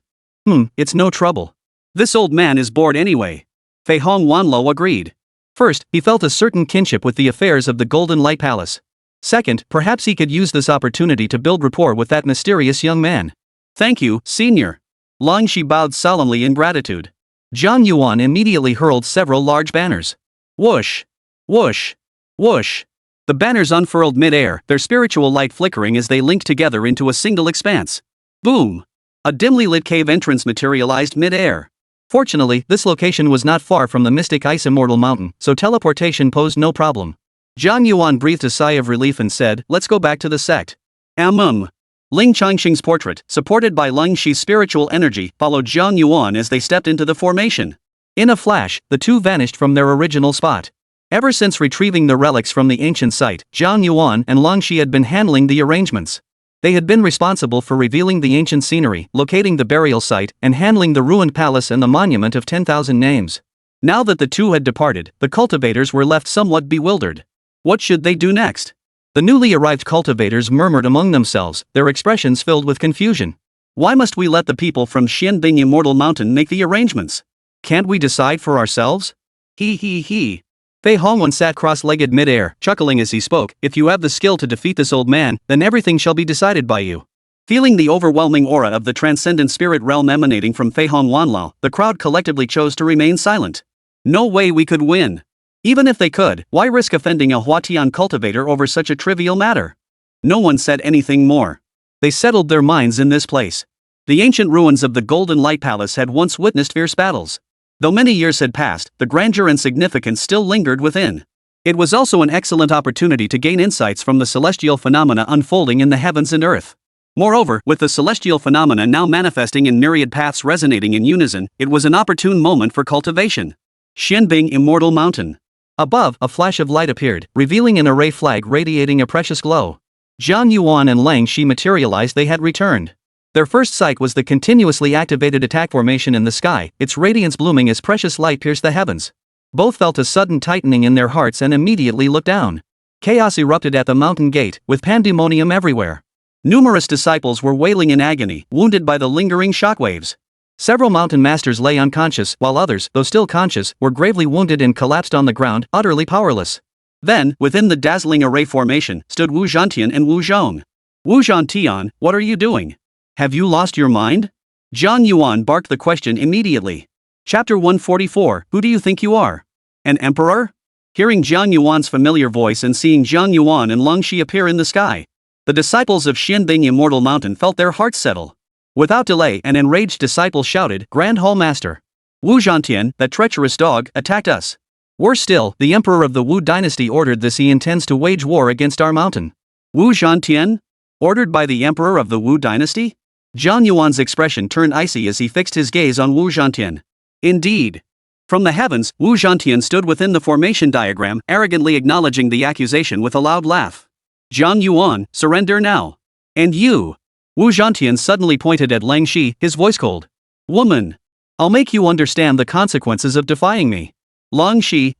It's no trouble. This old man is bored anyway." Fei Hongwan agreed. First, he felt a certain kinship with the affairs of the Golden Light Palace. Second, perhaps he could use this opportunity to build rapport with that mysterious young man. "Thank you, Senior." Ling Shi bowed solemnly in gratitude. Jiang Yuan immediately hurled several large banners. Whoosh! Whoosh! Whoosh! The banners unfurled mid-air, their spiritual light flickering as they linked together into a single expanse. Boom! A dimly lit cave entrance materialized mid-air. Fortunately, this location was not far from the mystic Ice Immortal Mountain, so teleportation posed no problem. Jiang Yuan breathed a sigh of relief and said, "Let's go back to the sect." Ling Changsheng's portrait, supported by Ling Shi's spiritual energy, followed Jiang Yuan as they stepped into the formation. In a flash, the two vanished from their original spot. Ever since retrieving the relics from the ancient site, Jiang Yuan and Ling Shi had been handling the arrangements. They had been responsible for revealing the ancient scenery, locating the burial site, and handling the ruined palace and the monument of 10,000 names. Now that the two had departed, the cultivators were left somewhat bewildered. What should they do next? The newly arrived cultivators murmured among themselves, their expressions filled with confusion. "Why must we let the people from Xianbing Immortal Mountain make the arrangements? Can't we decide for ourselves?" He. Fei Hongwan sat cross-legged mid-air, chuckling as he spoke. "If you have the skill to defeat this old man, then everything shall be decided by you." Feeling the overwhelming aura of the transcendent spirit realm emanating from Fei Hongwan, the crowd collectively chose to remain silent. No way we could win. Even if they could, why risk offending a Huatian cultivator over such a trivial matter? No one said anything more. They settled their minds in this place. The ancient ruins of the Golden Light Palace had once witnessed fierce battles. Though many years had passed, the grandeur and significance still lingered within. It was also an excellent opportunity to gain insights from the celestial phenomena unfolding in the heavens and earth. Moreover, with the celestial phenomena now manifesting in myriad paths resonating in unison, it was an opportune moment for cultivation. Xianbing Immortal Mountain. Above, a flash of light appeared, revealing an array flag radiating a precious glow. Jiang Yuan and Ling Shi materialized. They had returned. Their first sight was the continuously activated attack formation in the sky, its radiance blooming as precious light pierced the heavens. Both felt a sudden tightening in their hearts and immediately looked down. Chaos erupted at the mountain gate, with pandemonium everywhere. Numerous disciples were wailing in agony, wounded by the lingering shockwaves. Several mountain masters lay unconscious, while others, though still conscious, were gravely wounded and collapsed on the ground, utterly powerless. Then, within the dazzling array formation, stood Wu Zhantian and Wu Zhong. Wu Zhantian, what are you doing? Have you lost your mind? Zhang Yuan barked the question immediately. Chapter 144, Who do you think you are? An emperor? Hearing Zhang Yuan's familiar voice and seeing Zhang Yuan and Leng Shi appear in the sky, the disciples of Xianbing Immortal Mountain felt their hearts settle. Without delay, an enraged disciple shouted, Grand Hall Master! Wu Zhantian, that treacherous dog, attacked us. Worse still, the emperor of the Wu dynasty ordered this. He intends to wage war against our mountain. Wu Zhantian? Ordered by the emperor of the Wu dynasty? Zhang Yuan's expression turned icy as he fixed his gaze on Wu Zhantian. Indeed. From the heavens, Wu Zhantian stood within the formation diagram, arrogantly acknowledging the accusation with a loud laugh. Zhang Yuan, surrender now. And you? Wu Zhantian suddenly pointed at Leng Shi, his voice cold. Woman! I'll make you understand the consequences of defying me. Leng Shi, ?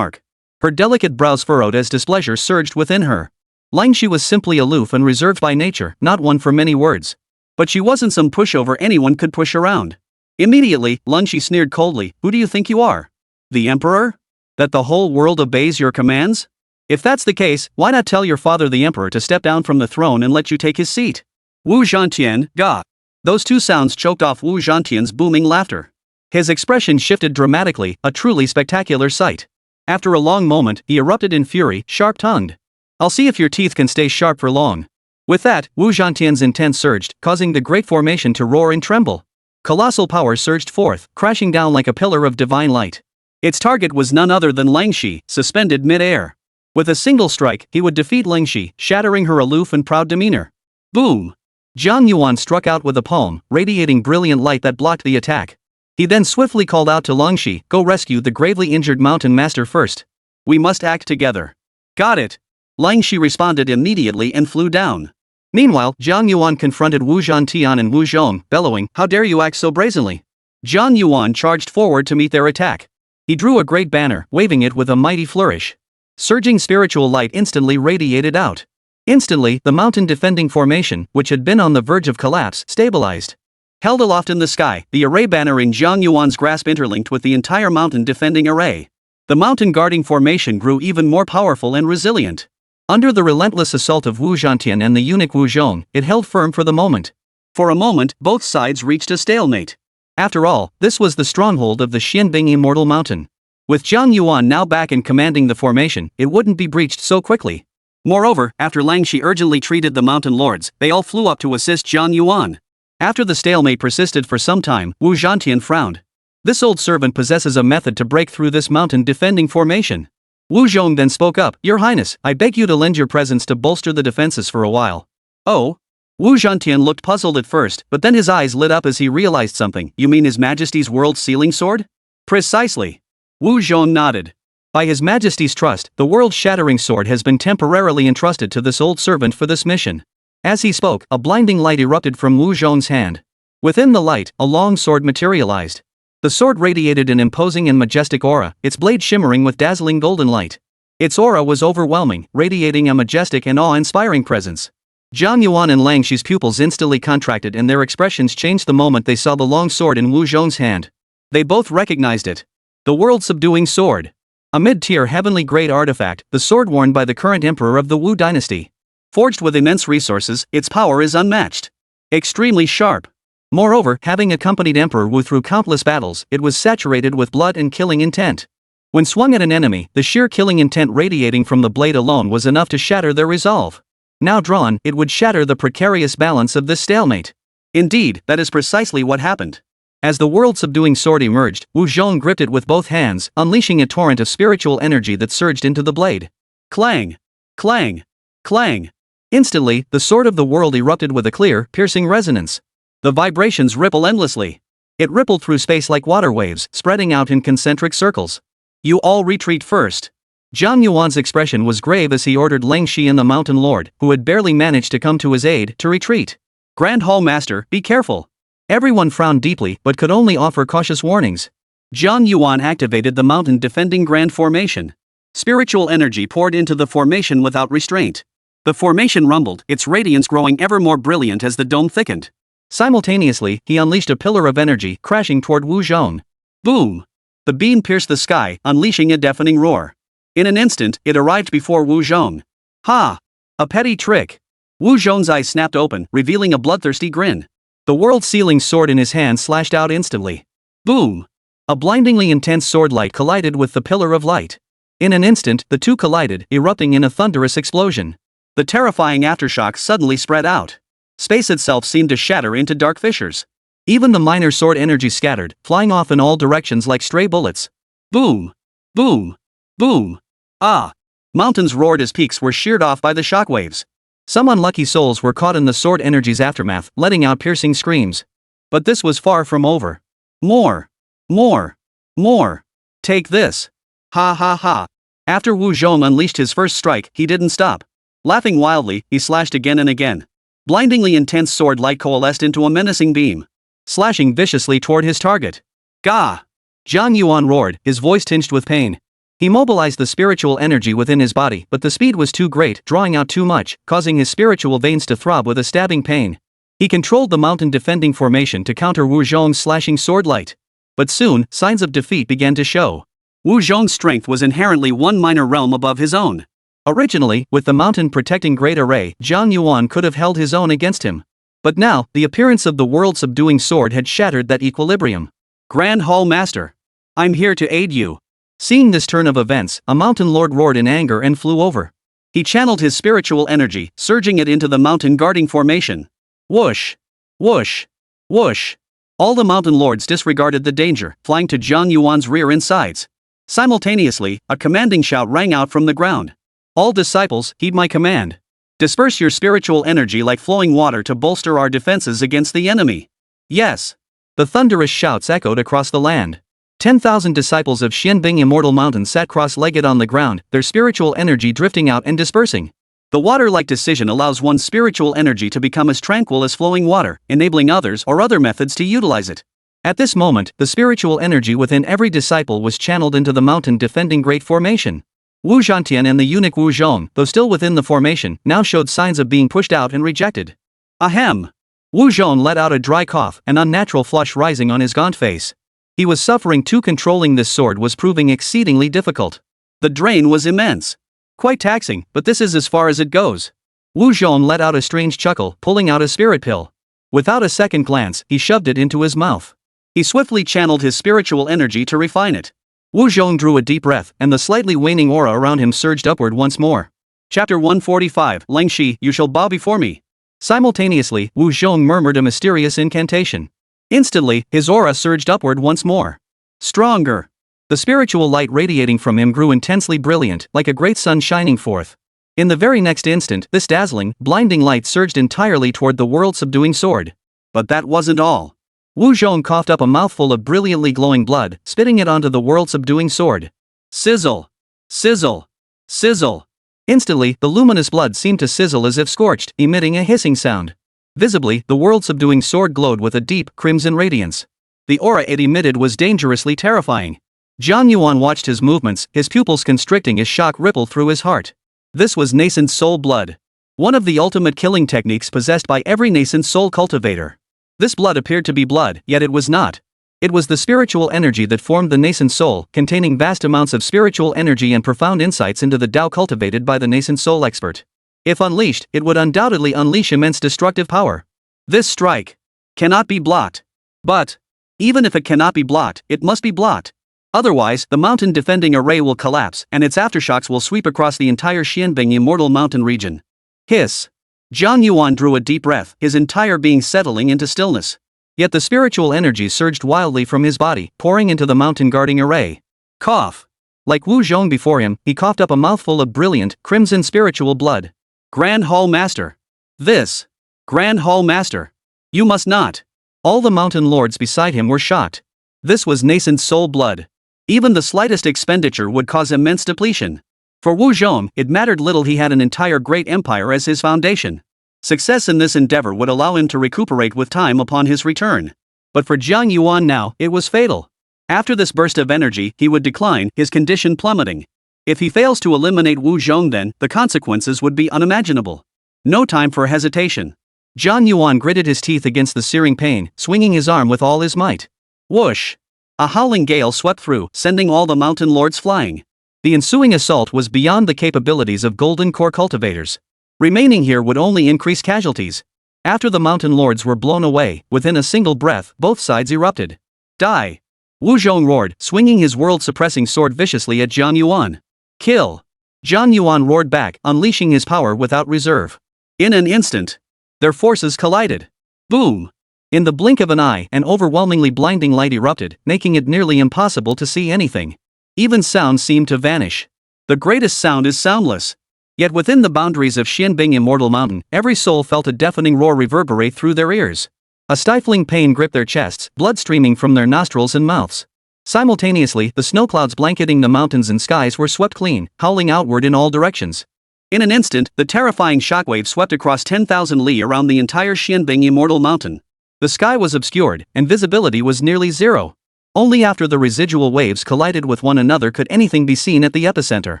Her delicate brows furrowed as displeasure surged within her. Leng Shi was simply aloof and reserved by nature, not one for many words. But she wasn't some pushover anyone could push around. Immediately, Leng Shi sneered coldly, Who do you think you are? The emperor? That the whole world obeys your commands? If that's the case, why not tell your father the emperor to step down from the throne and let you take his seat? Wu Zhantian, ga. Those two sounds choked off Wu Zhantian's booming laughter. His expression shifted dramatically, a truly spectacular sight. After a long moment, he erupted in fury, sharp-tongued. I'll see if your teeth can stay sharp for long. With that, Wu Zhantian's intent surged, causing the great formation to roar and tremble. Colossal power surged forth, crashing down like a pillar of divine light. Its target was none other than Leng Shi, suspended mid-air. With a single strike, he would defeat Leng Shi, shattering her aloof and proud demeanor. Boom! Zhang Yuan struck out with a palm, radiating brilliant light that blocked the attack. He then swiftly called out to Leng Shi, Go rescue the gravely injured mountain master first. We must act together. Got it. Leng Shi responded immediately and flew down. Meanwhile, Zhang Yuan confronted Wu Zhantian and Wu Zhong, bellowing, How dare you act so brazenly? Zhang Yuan charged forward to meet their attack. He drew a great banner, waving it with a mighty flourish. Surging spiritual light instantly radiated out. Instantly, the mountain defending formation, which had been on the verge of collapse, stabilized. Held aloft in the sky, the array banner in Zhang Yuan's grasp interlinked with the entire mountain defending array. The mountain guarding formation grew even more powerful and resilient. Under the relentless assault of Wu Zhantian and the eunuch Wu Zhong, it held firm for the moment. For a moment, both sides reached a stalemate. After all, this was the stronghold of the Xianbing Immortal Mountain. With Zhang Yuan now back and commanding the formation, it wouldn't be breached so quickly. Moreover, after Leng Shi urgently treated the mountain lords, they all flew up to assist Zhang Yuan. After the stalemate persisted for some time, Wu Zhantian frowned. This old servant possesses a method to break through this mountain defending formation. Wu Zhong then spoke up, Your Highness, I beg you to lend your presence to bolster the defenses for a while. Oh? Wu Zhantian looked puzzled at first, but then his eyes lit up as he realized something. You mean His Majesty's world-sealing sword? Precisely. Wu Zhong nodded. By His Majesty's trust, the world-shattering sword has been temporarily entrusted to this old servant for this mission. As he spoke, a blinding light erupted from Wu Zhong's hand. Within the light, a long sword materialized. The sword radiated an imposing and majestic aura, its blade shimmering with dazzling golden light. Its aura was overwhelming, radiating a majestic and awe-inspiring presence. Zhang Yuan and Leng Shi's pupils instantly contracted and their expressions changed the moment they saw the long sword in Wu Zhong's hand. They both recognized it. The world-subduing sword. A mid-tier heavenly-grade artifact, the sword worn by the current emperor of the Wu dynasty. Forged with immense resources, its power is unmatched. Extremely sharp. Moreover, having accompanied Emperor Wu through countless battles, it was saturated with blood and killing intent. When swung at an enemy, the sheer killing intent radiating from the blade alone was enough to shatter their resolve. Now drawn, it would shatter the precarious balance of this stalemate. Indeed, that is precisely what happened. As the world-subduing sword emerged, Wu Zhong gripped it with both hands, unleashing a torrent of spiritual energy that surged into the blade. Clang! Clang! Clang! Instantly, the sword of the world erupted with a clear, piercing resonance. The vibrations ripple endlessly. It rippled through space like water waves, spreading out in concentric circles. You all retreat first. Zhang Yuan's expression was grave as he ordered Leng Shi and the Mountain Lord, who had barely managed to come to his aid, to retreat. Grand Hall Master, be careful. Everyone frowned deeply, but could only offer cautious warnings. Zhang Yuan activated the mountain defending grand formation. Spiritual energy poured into the formation without restraint. The formation rumbled, its radiance growing ever more brilliant as the dome thickened. Simultaneously, he unleashed a pillar of energy, crashing toward Wu Zhong. Boom! The beam pierced the sky, unleashing a deafening roar. In an instant, it arrived before Wu Zhong. Ha! A petty trick. Wu Zhong's eyes snapped open, revealing a bloodthirsty grin. The world-sealing sword in his hand slashed out instantly. Boom! A blindingly intense sword light collided with the pillar of light. In an instant, the two collided, erupting in a thunderous explosion. The terrifying aftershock suddenly spread out. Space itself seemed to shatter into dark fissures. Even the minor sword energy scattered, flying off in all directions like stray bullets. Boom! Boom! Boom! Ah! Mountains roared as peaks were sheared off by the shockwaves. Some unlucky souls were caught in the sword energy's aftermath, letting out piercing screams. But this was far from over. More! More! More! Take this! Ha ha ha! After Wu Zhong unleashed his first strike, he didn't stop. Laughing wildly, he slashed again and again. Blindingly intense sword light coalesced into a menacing beam, slashing viciously toward his target. Gah! Zhang Yuan roared, his voice tinged with pain. He mobilized the spiritual energy within his body, but the speed was too great, drawing out too much, causing his spiritual veins to throb with a stabbing pain. He controlled the mountain defending formation to counter Wu Zhong's slashing sword light. But soon, signs of defeat began to show. Wu Zhong's strength was inherently one minor realm above his own. Originally, with the mountain protecting great array, Zhang Yuan could have held his own against him. But now, the appearance of the world-subduing sword had shattered that equilibrium. Grand Hall Master, I'm here to aid you. Seeing this turn of events, a mountain lord roared in anger and flew over. He channeled his spiritual energy, surging it into the mountain guarding formation. Whoosh! Whoosh! Whoosh! All the mountain lords disregarded the danger, flying to Zhang Yuan's rear and sides. Simultaneously, a commanding shout rang out from the ground. All disciples, heed my command. Disperse your spiritual energy like flowing water to bolster our defenses against the enemy. Yes. The thunderous shouts echoed across the land. 10,000 disciples of Xianbing Immortal Mountain sat cross-legged on the ground, their spiritual energy drifting out and dispersing. The water-like decision allows one's spiritual energy to become as tranquil as flowing water, enabling others or other methods to utilize it. At this moment, the spiritual energy within every disciple was channeled into the mountain defending great formation. Wu Zhantian and the eunuch Wu Zhong, though still within the formation, now showed signs of being pushed out and rejected. Ahem! Wu Zhong let out a dry cough, an unnatural flush rising on his gaunt face. He was suffering too. Controlling this sword was proving exceedingly difficult. The drain was immense. Quite taxing, but this is as far as it goes. Wu Zhong let out a strange chuckle, pulling out a spirit pill. Without a second glance, he shoved it into his mouth. He swiftly channeled his spiritual energy to refine it. Wu Zhong drew a deep breath, and the slightly waning aura around him surged upward once more. Chapter 145, Leng Shi, you shall bow before me. Simultaneously, Wu Zhong murmured a mysterious incantation. Instantly, his aura surged upward once more. Stronger. The spiritual light radiating from him grew intensely brilliant, like a great sun shining forth. In the very next instant, this dazzling, blinding light surged entirely toward the world-subduing sword. But that wasn't all. Wu Zhong coughed up a mouthful of brilliantly glowing blood, spitting it onto the world-subduing sword. Sizzle! Sizzle! Sizzle! Instantly, the luminous blood seemed to sizzle as if scorched, emitting a hissing sound. Visibly, the world-subduing sword glowed with a deep, crimson radiance. The aura it emitted was dangerously terrifying. Zhang Yuan watched his movements, his pupils constricting as shock rippled through his heart. This was nascent soul blood. One of the ultimate killing techniques possessed by every nascent soul cultivator. This blood appeared to be blood, yet it was not. It was the spiritual energy that formed the nascent soul, containing vast amounts of spiritual energy and profound insights into the Tao cultivated by the nascent soul expert. If unleashed, it would undoubtedly unleash immense destructive power. This strike cannot be blocked. But even if it cannot be blocked, it must be blocked. Otherwise, the mountain defending array will collapse, and its aftershocks will sweep across the entire Xianbing Immortal Mountain region. Hiss. Zhang Yuan drew a deep breath, his entire being settling into stillness. Yet the spiritual energy surged wildly from his body, pouring into the mountain guarding array. Cough. Like Wu Zhong before him, he coughed up a mouthful of brilliant, crimson spiritual blood. Grand Hall Master. This. Grand Hall Master. You must not. All the mountain lords beside him were shocked. This was nascent soul blood. Even the slightest expenditure would cause immense depletion. For Wu Zhong, it mattered little. He had an entire great empire as his foundation. Success in this endeavor would allow him to recuperate with time upon his return. But for Zhang Yuan now, it was fatal. After this burst of energy, he would decline, his condition plummeting. If he fails to eliminate Wu Zhong, then the consequences would be unimaginable. No time for hesitation. Zhang Yuan gritted his teeth against the searing pain, swinging his arm with all his might. Whoosh! A howling gale swept through, sending all the mountain lords flying. The ensuing assault was beyond the capabilities of Golden Core cultivators. Remaining here would only increase casualties. After the mountain lords were blown away, within a single breath, both sides erupted. Die! Wu Zhong roared, swinging his world-suppressing sword viciously at Zhang Yuan. Kill! Zhang Yuan roared back, unleashing his power without reserve. In an instant, their forces collided. Boom! In the blink of an eye, an overwhelmingly blinding light erupted, making it nearly impossible to see anything. Even sound seemed to vanish. The greatest sound is soundless. Yet within the boundaries of Xianbing Immortal Mountain, every soul felt a deafening roar reverberate through their ears. A stifling pain gripped their chests, blood streaming from their nostrils and mouths. Simultaneously, the snow clouds blanketing the mountains and skies were swept clean, howling outward in all directions. In an instant, the terrifying shockwave swept across 10,000 li around the entire Xianbing Immortal Mountain. The sky was obscured, and visibility was nearly zero. Only after the residual waves collided with one another could anything be seen at the epicenter.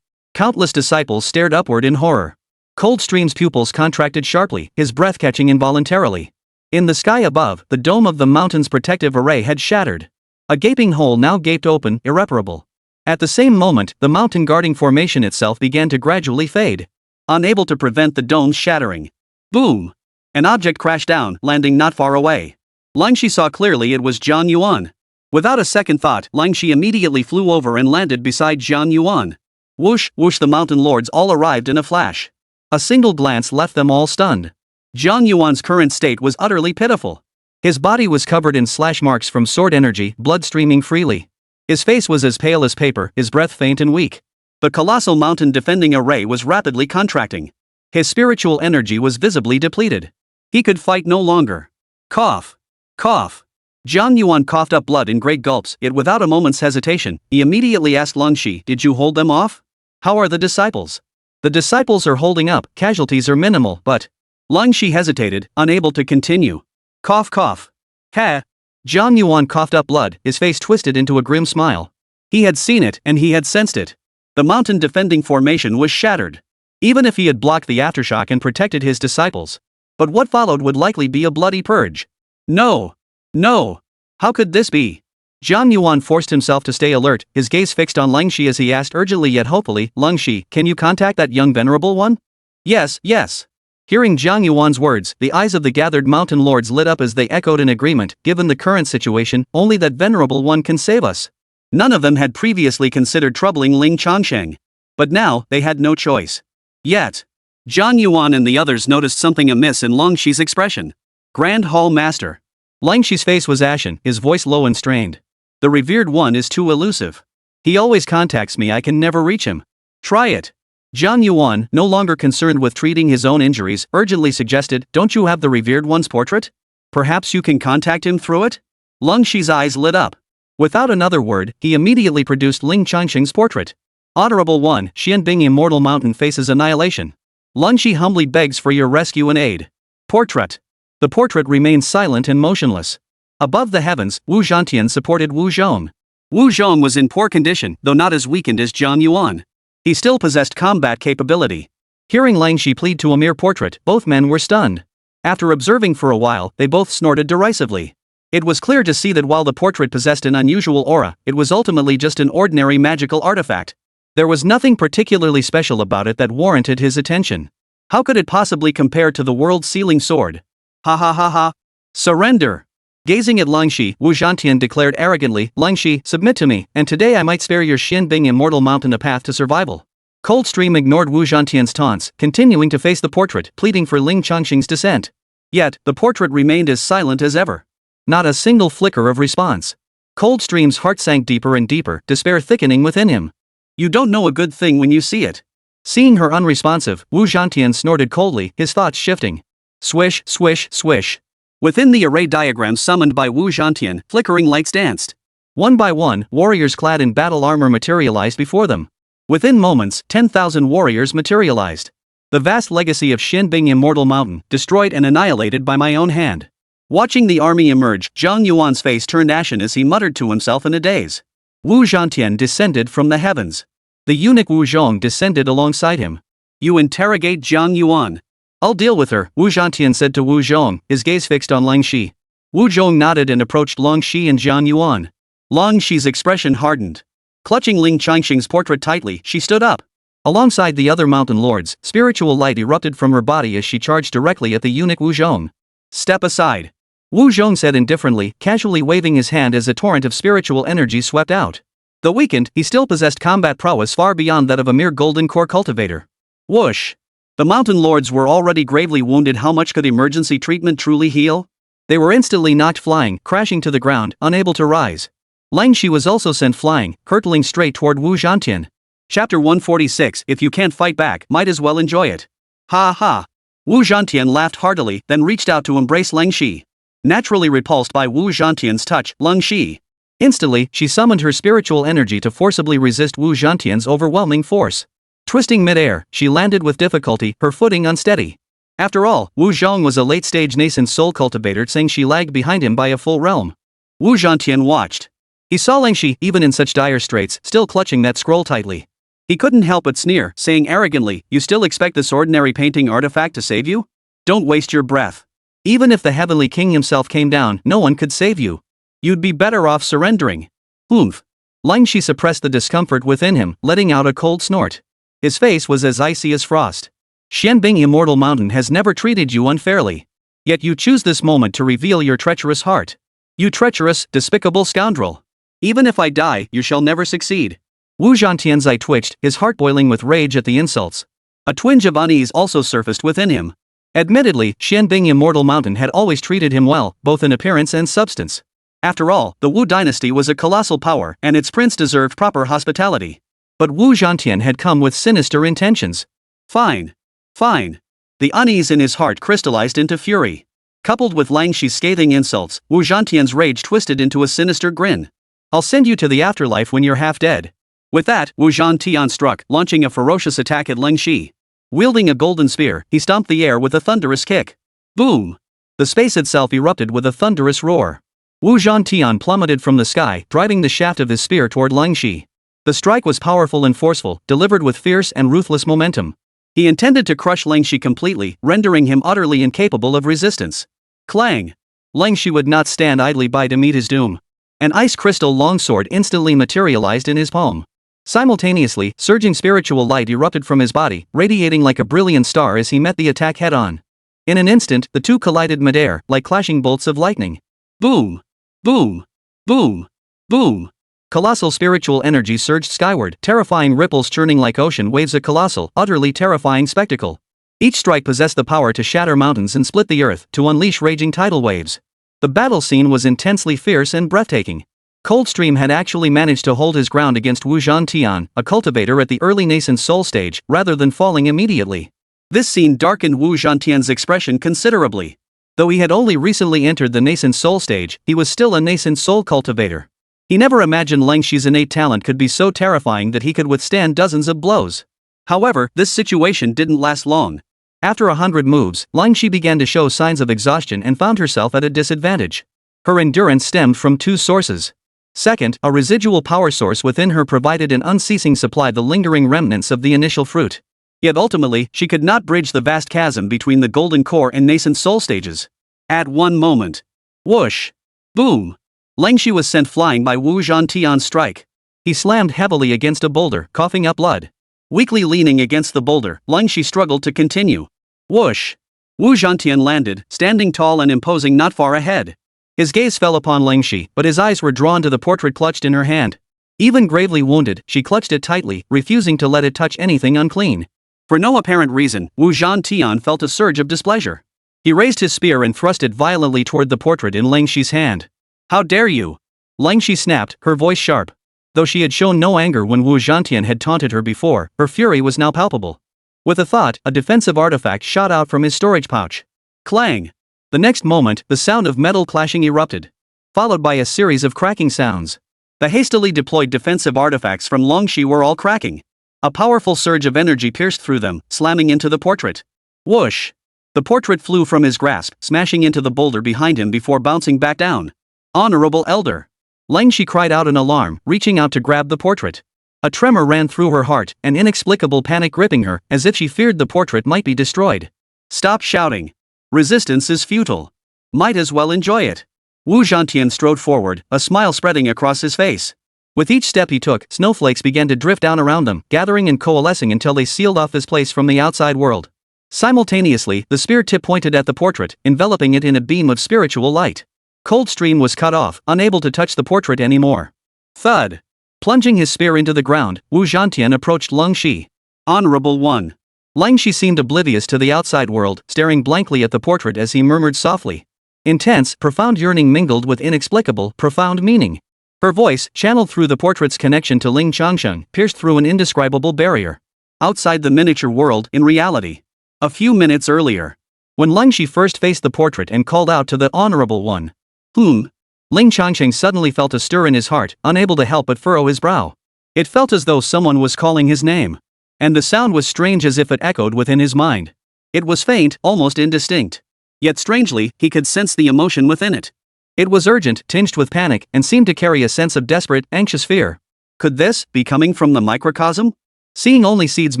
Countless disciples stared upward in horror. Coldstream's pupils contracted sharply, his breath catching involuntarily. In the sky above, the dome of the mountain's protective array had shattered. A gaping hole now gaped open, irreparable. At the same moment, the mountain guarding formation itself began to gradually fade. Unable to prevent the dome's shattering. Boom! An object crashed down, landing not far away. Lingxi saw clearly it was Zhang Yuan. Without a second thought, Lingxi immediately flew over and landed beside Zhang Yuan. Whoosh, whoosh, the mountain lords all arrived in a flash. A single glance left them all stunned. Zhang Yuan's current state was utterly pitiful. His body was covered in slash marks from sword energy, blood streaming freely. His face was as pale as paper, his breath faint and weak. The colossal mountain defending array was rapidly contracting. His spiritual energy was visibly depleted. He could fight no longer. Cough. Cough. Zhang Yuan coughed up blood in great gulps, yet without a moment's hesitation, he immediately asked Lingxi, "Did you hold them off? How are the disciples?" "The disciples are holding up, casualties are minimal, but..." Lingxi hesitated, unable to continue. Cough cough. Ha! Zhang Yuan coughed up blood, his face twisted into a grim smile. He had seen it, and he had sensed it. The mountain defending formation was shattered. Even if he had blocked the aftershock and protected his disciples. But what followed would likely be a bloody purge. No! No! How could this be? Zhang Yuan forced himself to stay alert, his gaze fixed on Lingxi as he asked urgently yet hopefully, "Lingxi, can you contact that young venerable one?" "Yes, yes." Hearing Zhang Yuan's words, the eyes of the gathered mountain lords lit up as they echoed in agreement. Given the current situation, only that venerable one can save us. None of them had previously considered troubling Ling Changsheng. But now, they had no choice. Yet, Zhang Yuan and the others noticed something amiss in Lingxi's expression. Grand Hall Master. Lingxi's face was ashen, his voice low and strained. "The revered one is too elusive. He always contacts me, I can never reach him." "Try it." Zhang Yuan, no longer concerned with treating his own injuries, urgently suggested, "Don't you have the revered one's portrait? Perhaps you can contact him through it?" Lingxi's eyes lit up. Without another word, he immediately produced Ling Changsheng's portrait. "Honorable one, Xianbing Immortal Mountain faces annihilation. Lingxi humbly begs for your rescue and aid." Portrait. The portrait remained silent and motionless. Above the heavens, Wu Zhantian supported Wu Zhong. Wu Zhong was in poor condition, though not as weakened as Zhang Yuan. He still possessed combat capability. Hearing Lingxi plead to a mere portrait, both men were stunned. After observing for a while, they both snorted derisively. It was clear to see that while the portrait possessed an unusual aura, it was ultimately just an ordinary magical artifact. There was nothing particularly special about it that warranted his attention. How could it possibly compare to the world-sealing sword? Ha ha ha ha. Surrender. Gazing at Lingxi, Wu Zhantian declared arrogantly, "Lingxi, submit to me, and today I might spare your Xianbing Immortal Mountain a path to survival." Coldstream ignored Wu Zhantian's taunts, continuing to face the portrait, pleading for Ling Changsheng's descent. Yet, the portrait remained as silent as ever. Not a single flicker of response. Coldstream's heart sank deeper and deeper, despair thickening within him. "You don't know a good thing when you see it." Seeing her unresponsive, Wu Zhantian snorted coldly, his thoughts shifting. Swish, swish, swish. Within the array diagram summoned by Wu Zhantian, flickering lights danced. One by one, warriors clad in battle armor materialized before them. Within moments, 10,000 warriors materialized. The vast legacy of Xianbing Immortal Mountain, destroyed and annihilated by my own hand. Watching the army emerge, Zhang Yuan's face turned ashen as he muttered to himself in a daze. Wu Zhantian descended from the heavens. The eunuch Wu Zhong descended alongside him. "You interrogate Zhang Yuan. I'll deal with her, Wu Zhantian said to Wu Zhong, his gaze fixed on Lang Shi. Wu Zhong nodded and approached Lang Shi and Jian Yuan. Lang Shi's expression hardened. Clutching Ling Changsheng's portrait tightly, she stood up. Alongside the other mountain lords, spiritual light erupted from her body as she charged directly at the eunuch Wu Zhong. Step aside. Wu Zhong said indifferently, casually waving his hand as a torrent of spiritual energy swept out. Though weakened, he still possessed combat prowess far beyond that of a mere golden core cultivator. Whoosh! The mountain lords were already gravely wounded. How much could emergency treatment truly heal? They were instantly knocked flying, crashing to the ground, unable to rise. Lang Shi was also sent flying, hurtling straight toward Wu Zhantian. Chapter 146. If you can't fight back, might as well enjoy it. Ha ha! Wu Zhantian laughed heartily, then reached out to embrace Lang Shi. Naturally repulsed by Wu Zhantian's touch, Lang Shi. Instantly, she summoned her spiritual energy to forcibly resist Wu Zhantian's overwhelming force. Twisting mid-air, she landed with difficulty, her footing unsteady. After all, Wu Zhong was a late-stage nascent soul cultivator, saying she lagged behind him by a full realm. Wu Zhantian watched. He saw Lang Shi, even in such dire straits, still clutching that scroll tightly. He couldn't help but sneer, saying arrogantly, "You still expect this ordinary painting artifact to save you? Don't waste your breath. Even if the Heavenly King himself came down, no one could save you. You'd be better off surrendering." Oomph. Lang Shi suppressed the discomfort within him, letting out a cold snort. His face was as icy as frost. Xianbing Immortal Mountain has never treated you unfairly. Yet you choose this moment to reveal your treacherous heart. You treacherous, despicable scoundrel. Even if I die, you shall never succeed. Wu Zhantian's eye twitched, his heart boiling with rage at the insults. A twinge of unease also surfaced within him. Admittedly, Xianbing Immortal Mountain had always treated him well, both in appearance and substance. After all, the Wu dynasty was a colossal power, and its prince deserved proper hospitality. But Wu Zhantian had come with sinister intentions. Fine. Fine. The unease in his heart crystallized into fury. Coupled with Lang Shi's scathing insults, Wu Zhantian's rage twisted into a sinister grin. "I'll send you to the afterlife when you're half dead." With that, Wu Zhantian struck, launching a ferocious attack at Lang Shi. Wielding a golden spear, he stomped the air with a thunderous kick. Boom! The space itself erupted with a thunderous roar. Wu Zhantian plummeted from the sky, driving the shaft of his spear toward Lang Shi. The strike was powerful and forceful, delivered with fierce and ruthless momentum. He intended to crush Lang Shi completely, rendering him utterly incapable of resistance. Clang! Lang Shi would not stand idly by to meet his doom. An ice crystal longsword instantly materialized in his palm. Simultaneously, surging spiritual light erupted from his body, radiating like a brilliant star as he met the attack head-on. In an instant, the two collided midair, like clashing bolts of lightning. Boom! Boom! Boom! Boom! Colossal spiritual energy surged skyward, terrifying ripples churning like ocean waves, a colossal, utterly terrifying spectacle. Each strike possessed the power to shatter mountains and split the earth, to unleash raging tidal waves. The battle scene was intensely fierce and breathtaking. Coldstream had actually managed to hold his ground against Wu Zhantian, a cultivator at the early nascent soul stage, rather than falling immediately. This scene darkened Wu Zhantian's expression considerably. Though he had only recently entered the nascent soul stage, he was still a nascent soul cultivator. He never imagined Lang Shi's innate talent could be so terrifying that he could withstand dozens of blows. However, this situation didn't last long. After 100 moves, Lang Shi began to show signs of exhaustion and found herself at a disadvantage. Her endurance stemmed from two sources. Second, a residual power source within her provided an unceasing supply, the lingering remnants of the initial fruit. Yet ultimately, she could not bridge the vast chasm between the golden core and nascent soul stages. At one moment. Whoosh! Boom! Lang Shi was sent flying by Wu Zhantian's strike. He slammed heavily against a boulder, coughing up blood. Weakly leaning against the boulder, Lang Shi struggled to continue. Whoosh! Wu Zhantian landed, standing tall and imposing not far ahead. His gaze fell upon Lang Shi, but his eyes were drawn to the portrait clutched in her hand. Even gravely wounded, she clutched it tightly, refusing to let it touch anything unclean. For no apparent reason, Wu Zhantian felt a surge of displeasure. He raised his spear and thrust it violently toward the portrait in Lang Shi's hand. "How dare you!" Lang Shi snapped, her voice sharp. Though she had shown no anger when Wu Zhantian had taunted her before, her fury was now palpable. With a thought, a defensive artifact shot out from his storage pouch. Clang! The next moment, the sound of metal clashing erupted, followed by a series of cracking sounds. The hastily deployed defensive artifacts from Lang Shi were all cracking. A powerful surge of energy pierced through them, slamming into the portrait. Whoosh! The portrait flew from his grasp, smashing into the boulder behind him before bouncing back down. "Honorable Elder!" Lang Shi cried out in alarm, reaching out to grab the portrait. A tremor ran through her heart, an inexplicable panic gripping her, as if she feared the portrait might be destroyed. Stop shouting. Resistance is futile. Might as well enjoy it. Wu Zhantian strode forward, a smile spreading across his face. With each step he took, snowflakes began to drift down around them, gathering and coalescing until they sealed off his place from the outside world. Simultaneously, the spear tip pointed at the portrait, enveloping it in a beam of spiritual light. Coldstream was cut off, unable to touch the portrait anymore. Thud. Plunging his spear into the ground, Wu Zhantian approached Leng Shi. Honorable One. Leng Shi seemed oblivious to the outside world, staring blankly at the portrait as he murmured softly. Intense, profound yearning mingled with inexplicable, profound meaning. Her voice, channeled through the portrait's connection to Ling Changsheng, pierced through an indescribable barrier. Outside the miniature world, in reality. A few minutes earlier. When Leng Shi first faced the portrait and called out to the Honorable One. Ling Changsheng suddenly felt a stir in his heart, unable to help but furrow his brow. It felt as though someone was calling his name. And the sound was strange as if it echoed within his mind. It was faint, almost indistinct. Yet strangely, he could sense the emotion within it. It was urgent, tinged with panic, and seemed to carry a sense of desperate, anxious fear. Could this be coming from the microcosm? Seeing only seeds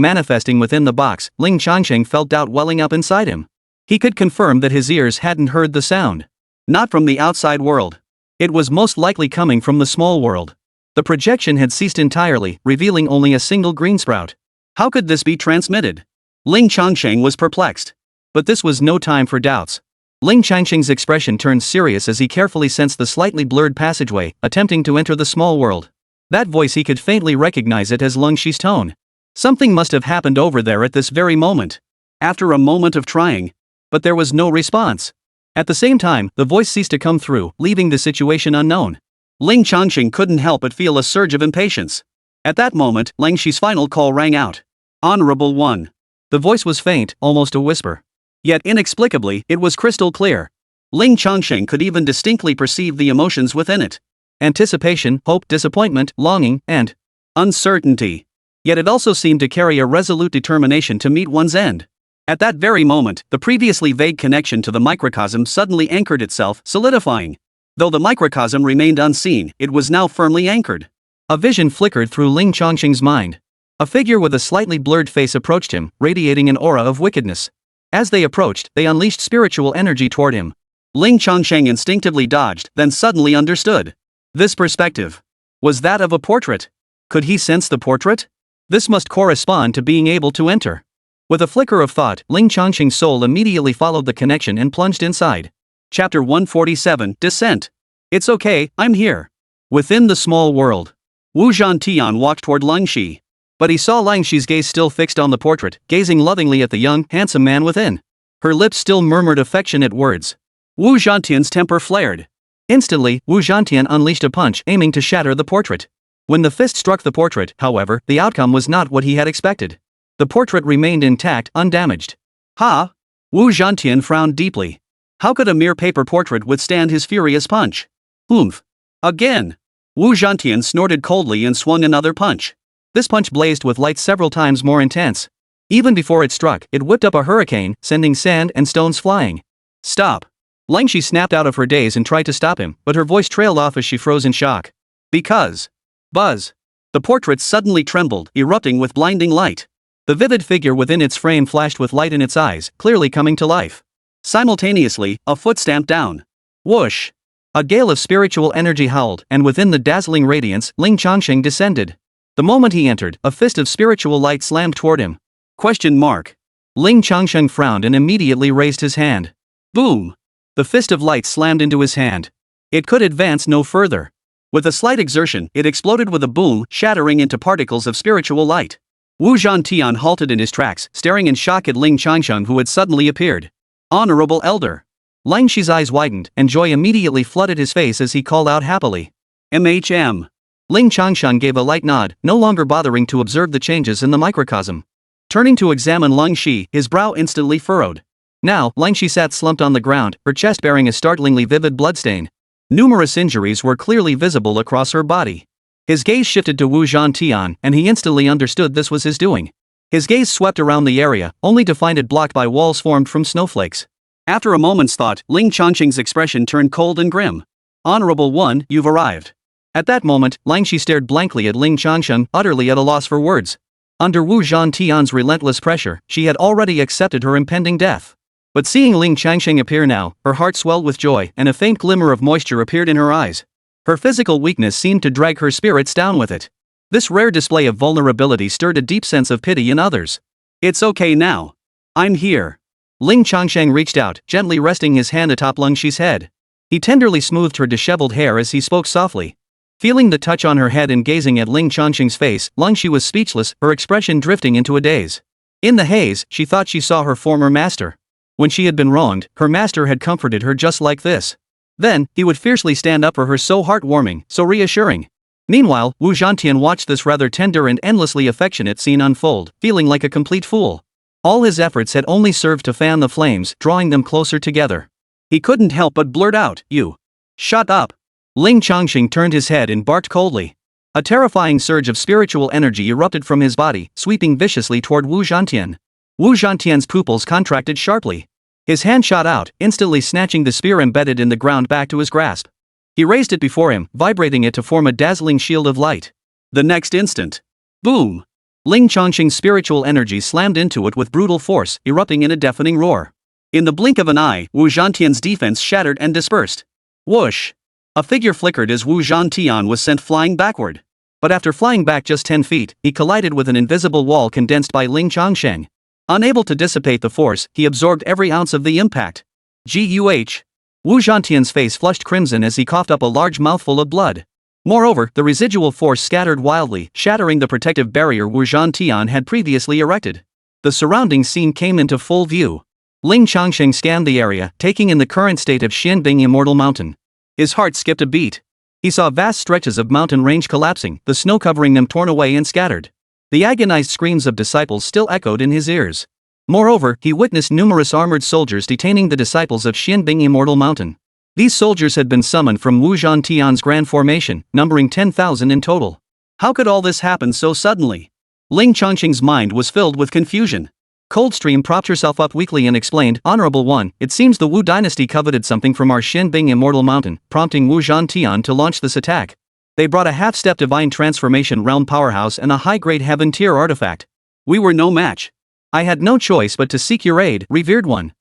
manifesting within the box, Ling Changsheng felt doubt welling up inside him. He could confirm that his ears hadn't heard the sound. Not from the outside world. It was most likely coming from the small world. The projection had ceased entirely, revealing only a single green sprout. How could this be transmitted? Ling Changsheng was perplexed. But this was no time for doubts. Ling Changsheng's expression turned serious as he carefully sensed the slightly blurred passageway, attempting to enter the small world. That voice, he could faintly recognize it as Leng Shi's tone. Something must have happened over there at this very moment. After a moment of trying. But there was no response. At the same time, the voice ceased to come through, leaving the situation unknown. Ling Changsheng couldn't help but feel a surge of impatience. At that moment, Leng Shi's final call rang out. Honorable One. The voice was faint, almost a whisper. Yet inexplicably, it was crystal clear. Ling Changsheng could even distinctly perceive the emotions within it. Anticipation, hope, disappointment, longing, and uncertainty. Yet it also seemed to carry a resolute determination to meet one's end. At that very moment, the previously vague connection to the microcosm suddenly anchored itself, solidifying. Though the microcosm remained unseen, it was now firmly anchored. A vision flickered through Ling Changsheng's mind. A figure with a slightly blurred face approached him, radiating an aura of wickedness. As they approached, they unleashed spiritual energy toward him. Ling Changsheng instinctively dodged, then suddenly understood. This perspective. Was that of a portrait? Could he sense the portrait? This must correspond to being able to enter. With a flicker of thought, Ling Changsheng's soul immediately followed the connection and plunged inside. Chapter 147, Descent. It's okay, I'm here. Within the small world. Wu Zhantian walked toward Leng Shi. But he saw Leng Shi's gaze still fixed on the portrait, gazing lovingly at the young, handsome man within. Her lips still murmured affectionate words. Wu Zhantian's temper flared. Instantly, Wu Zhantian unleashed a punch, aiming to shatter the portrait. When the fist struck the portrait, however, the outcome was not what he had expected. The portrait remained intact, undamaged. Ha! Wu Zhantian frowned deeply. How could a mere paper portrait withstand his furious punch? Oomph! Again! Wu Zhantian snorted coldly and swung another punch. This punch blazed with light several times more intense. Even before it struck, it whipped up a hurricane, sending sand and stones flying. Stop! Leng Shi snapped out of her daze and tried to stop him, but her voice trailed off as she froze in shock. Because. Buzz! The portrait suddenly trembled, erupting with blinding light. The vivid figure within its frame flashed with light in its eyes, clearly coming to life. Simultaneously, a foot stamped down. Whoosh! A gale of spiritual energy howled, and within the dazzling radiance, Ling Changsheng descended. The moment he entered, a fist of spiritual light slammed toward him. Question mark. Ling Changsheng frowned and immediately raised his hand. Boom! The fist of light slammed into his hand. It could advance no further. With a slight exertion, it exploded with a boom, shattering into particles of spiritual light. Wu Zhantian halted in his tracks, staring in shock at Ling Changsheng, who had suddenly appeared. Honorable Elder. Leng Shi's eyes widened, and joy immediately flooded his face as he called out happily. MHM. Ling Changsheng gave a light nod, no longer bothering to observe the changes in the microcosm. Turning to examine Leng Shi, his brow instantly furrowed. Now, Leng Shi sat slumped on the ground, her chest bearing a startlingly vivid bloodstain. Numerous injuries were clearly visible across her body. His gaze shifted to Wu Zhantian, and he instantly understood this was his doing. His gaze swept around the area, only to find it blocked by walls formed from snowflakes. After a moment's thought, Ling Changsheng's expression turned cold and grim. Honorable One, you've arrived. At that moment, Leng Shi stared blankly at Ling Changsheng, utterly at a loss for words. Under Wu Zhantian's relentless pressure, she had already accepted her impending death. But seeing Ling Changsheng appear now, her heart swelled with joy and a faint glimmer of moisture appeared in her eyes. Her physical weakness seemed to drag her spirits down with it. This rare display of vulnerability stirred a deep sense of pity in others. It's okay now. I'm here. Ling Changsheng reached out, gently resting his hand atop Ling Shi's head. He tenderly smoothed her disheveled hair as he spoke softly. Feeling the touch on her head and gazing at Ling Changsheng's face, Ling Shi was speechless, her expression drifting into a daze. In the haze, she thought she saw her former master. When she had been wronged, her master had comforted her just like this. Then, he would fiercely stand up for her, so heartwarming, so reassuring. Meanwhile, Wu Zhantian watched this rather tender and endlessly affectionate scene unfold, feeling like a complete fool. All his efforts had only served to fan the flames, drawing them closer together. He couldn't help but blurt out, "You. Shut up." Ling Changsheng turned his head and barked coldly. A terrifying surge of spiritual energy erupted from his body, sweeping viciously toward Wu Zhantian. Wu Zhantian's pupils contracted sharply. His hand shot out, instantly snatching the spear embedded in the ground back to his grasp. He raised it before him, vibrating it to form a dazzling shield of light. The next instant, boom! Ling Changsheng's spiritual energy slammed into it with brutal force, erupting in a deafening roar. In the blink of an eye, Wu Zhantian's defense shattered and dispersed. Whoosh! A figure flickered as Wu Zhantian was sent flying backward. But after flying back just 10 feet, he collided with an invisible wall condensed by Ling Changsheng. Unable to dissipate the force, he absorbed every ounce of the impact. Guh! Wu Zhantian's face flushed crimson as he coughed up a large mouthful of blood. Moreover, the residual force scattered wildly, shattering the protective barrier Wu Zhantian had previously erected. The surrounding scene came into full view. Ling Changsheng scanned the area, taking in the current state of Xinyue Immortal Mountain. His heart skipped a beat. He saw vast stretches of mountain range collapsing, the snow covering them torn away and scattered. The agonized screams of disciples still echoed in his ears. Moreover, he witnessed numerous armored soldiers detaining the disciples of Xinyue Immortal Mountain. These soldiers had been summoned from Wu Zhantian's grand formation, numbering 10,000 in total. How could all this happen so suddenly? Ling Changsheng's mind was filled with confusion. Coldstream propped herself up weakly and explained, "Honorable One, it seems the Wu dynasty coveted something from our Xinyue Immortal Mountain, prompting Wu Zhantian to launch this attack. They brought a half-step divine transformation realm powerhouse and a high-grade heaven-tier artifact. We were no match. I had no choice but to seek your aid, revered one."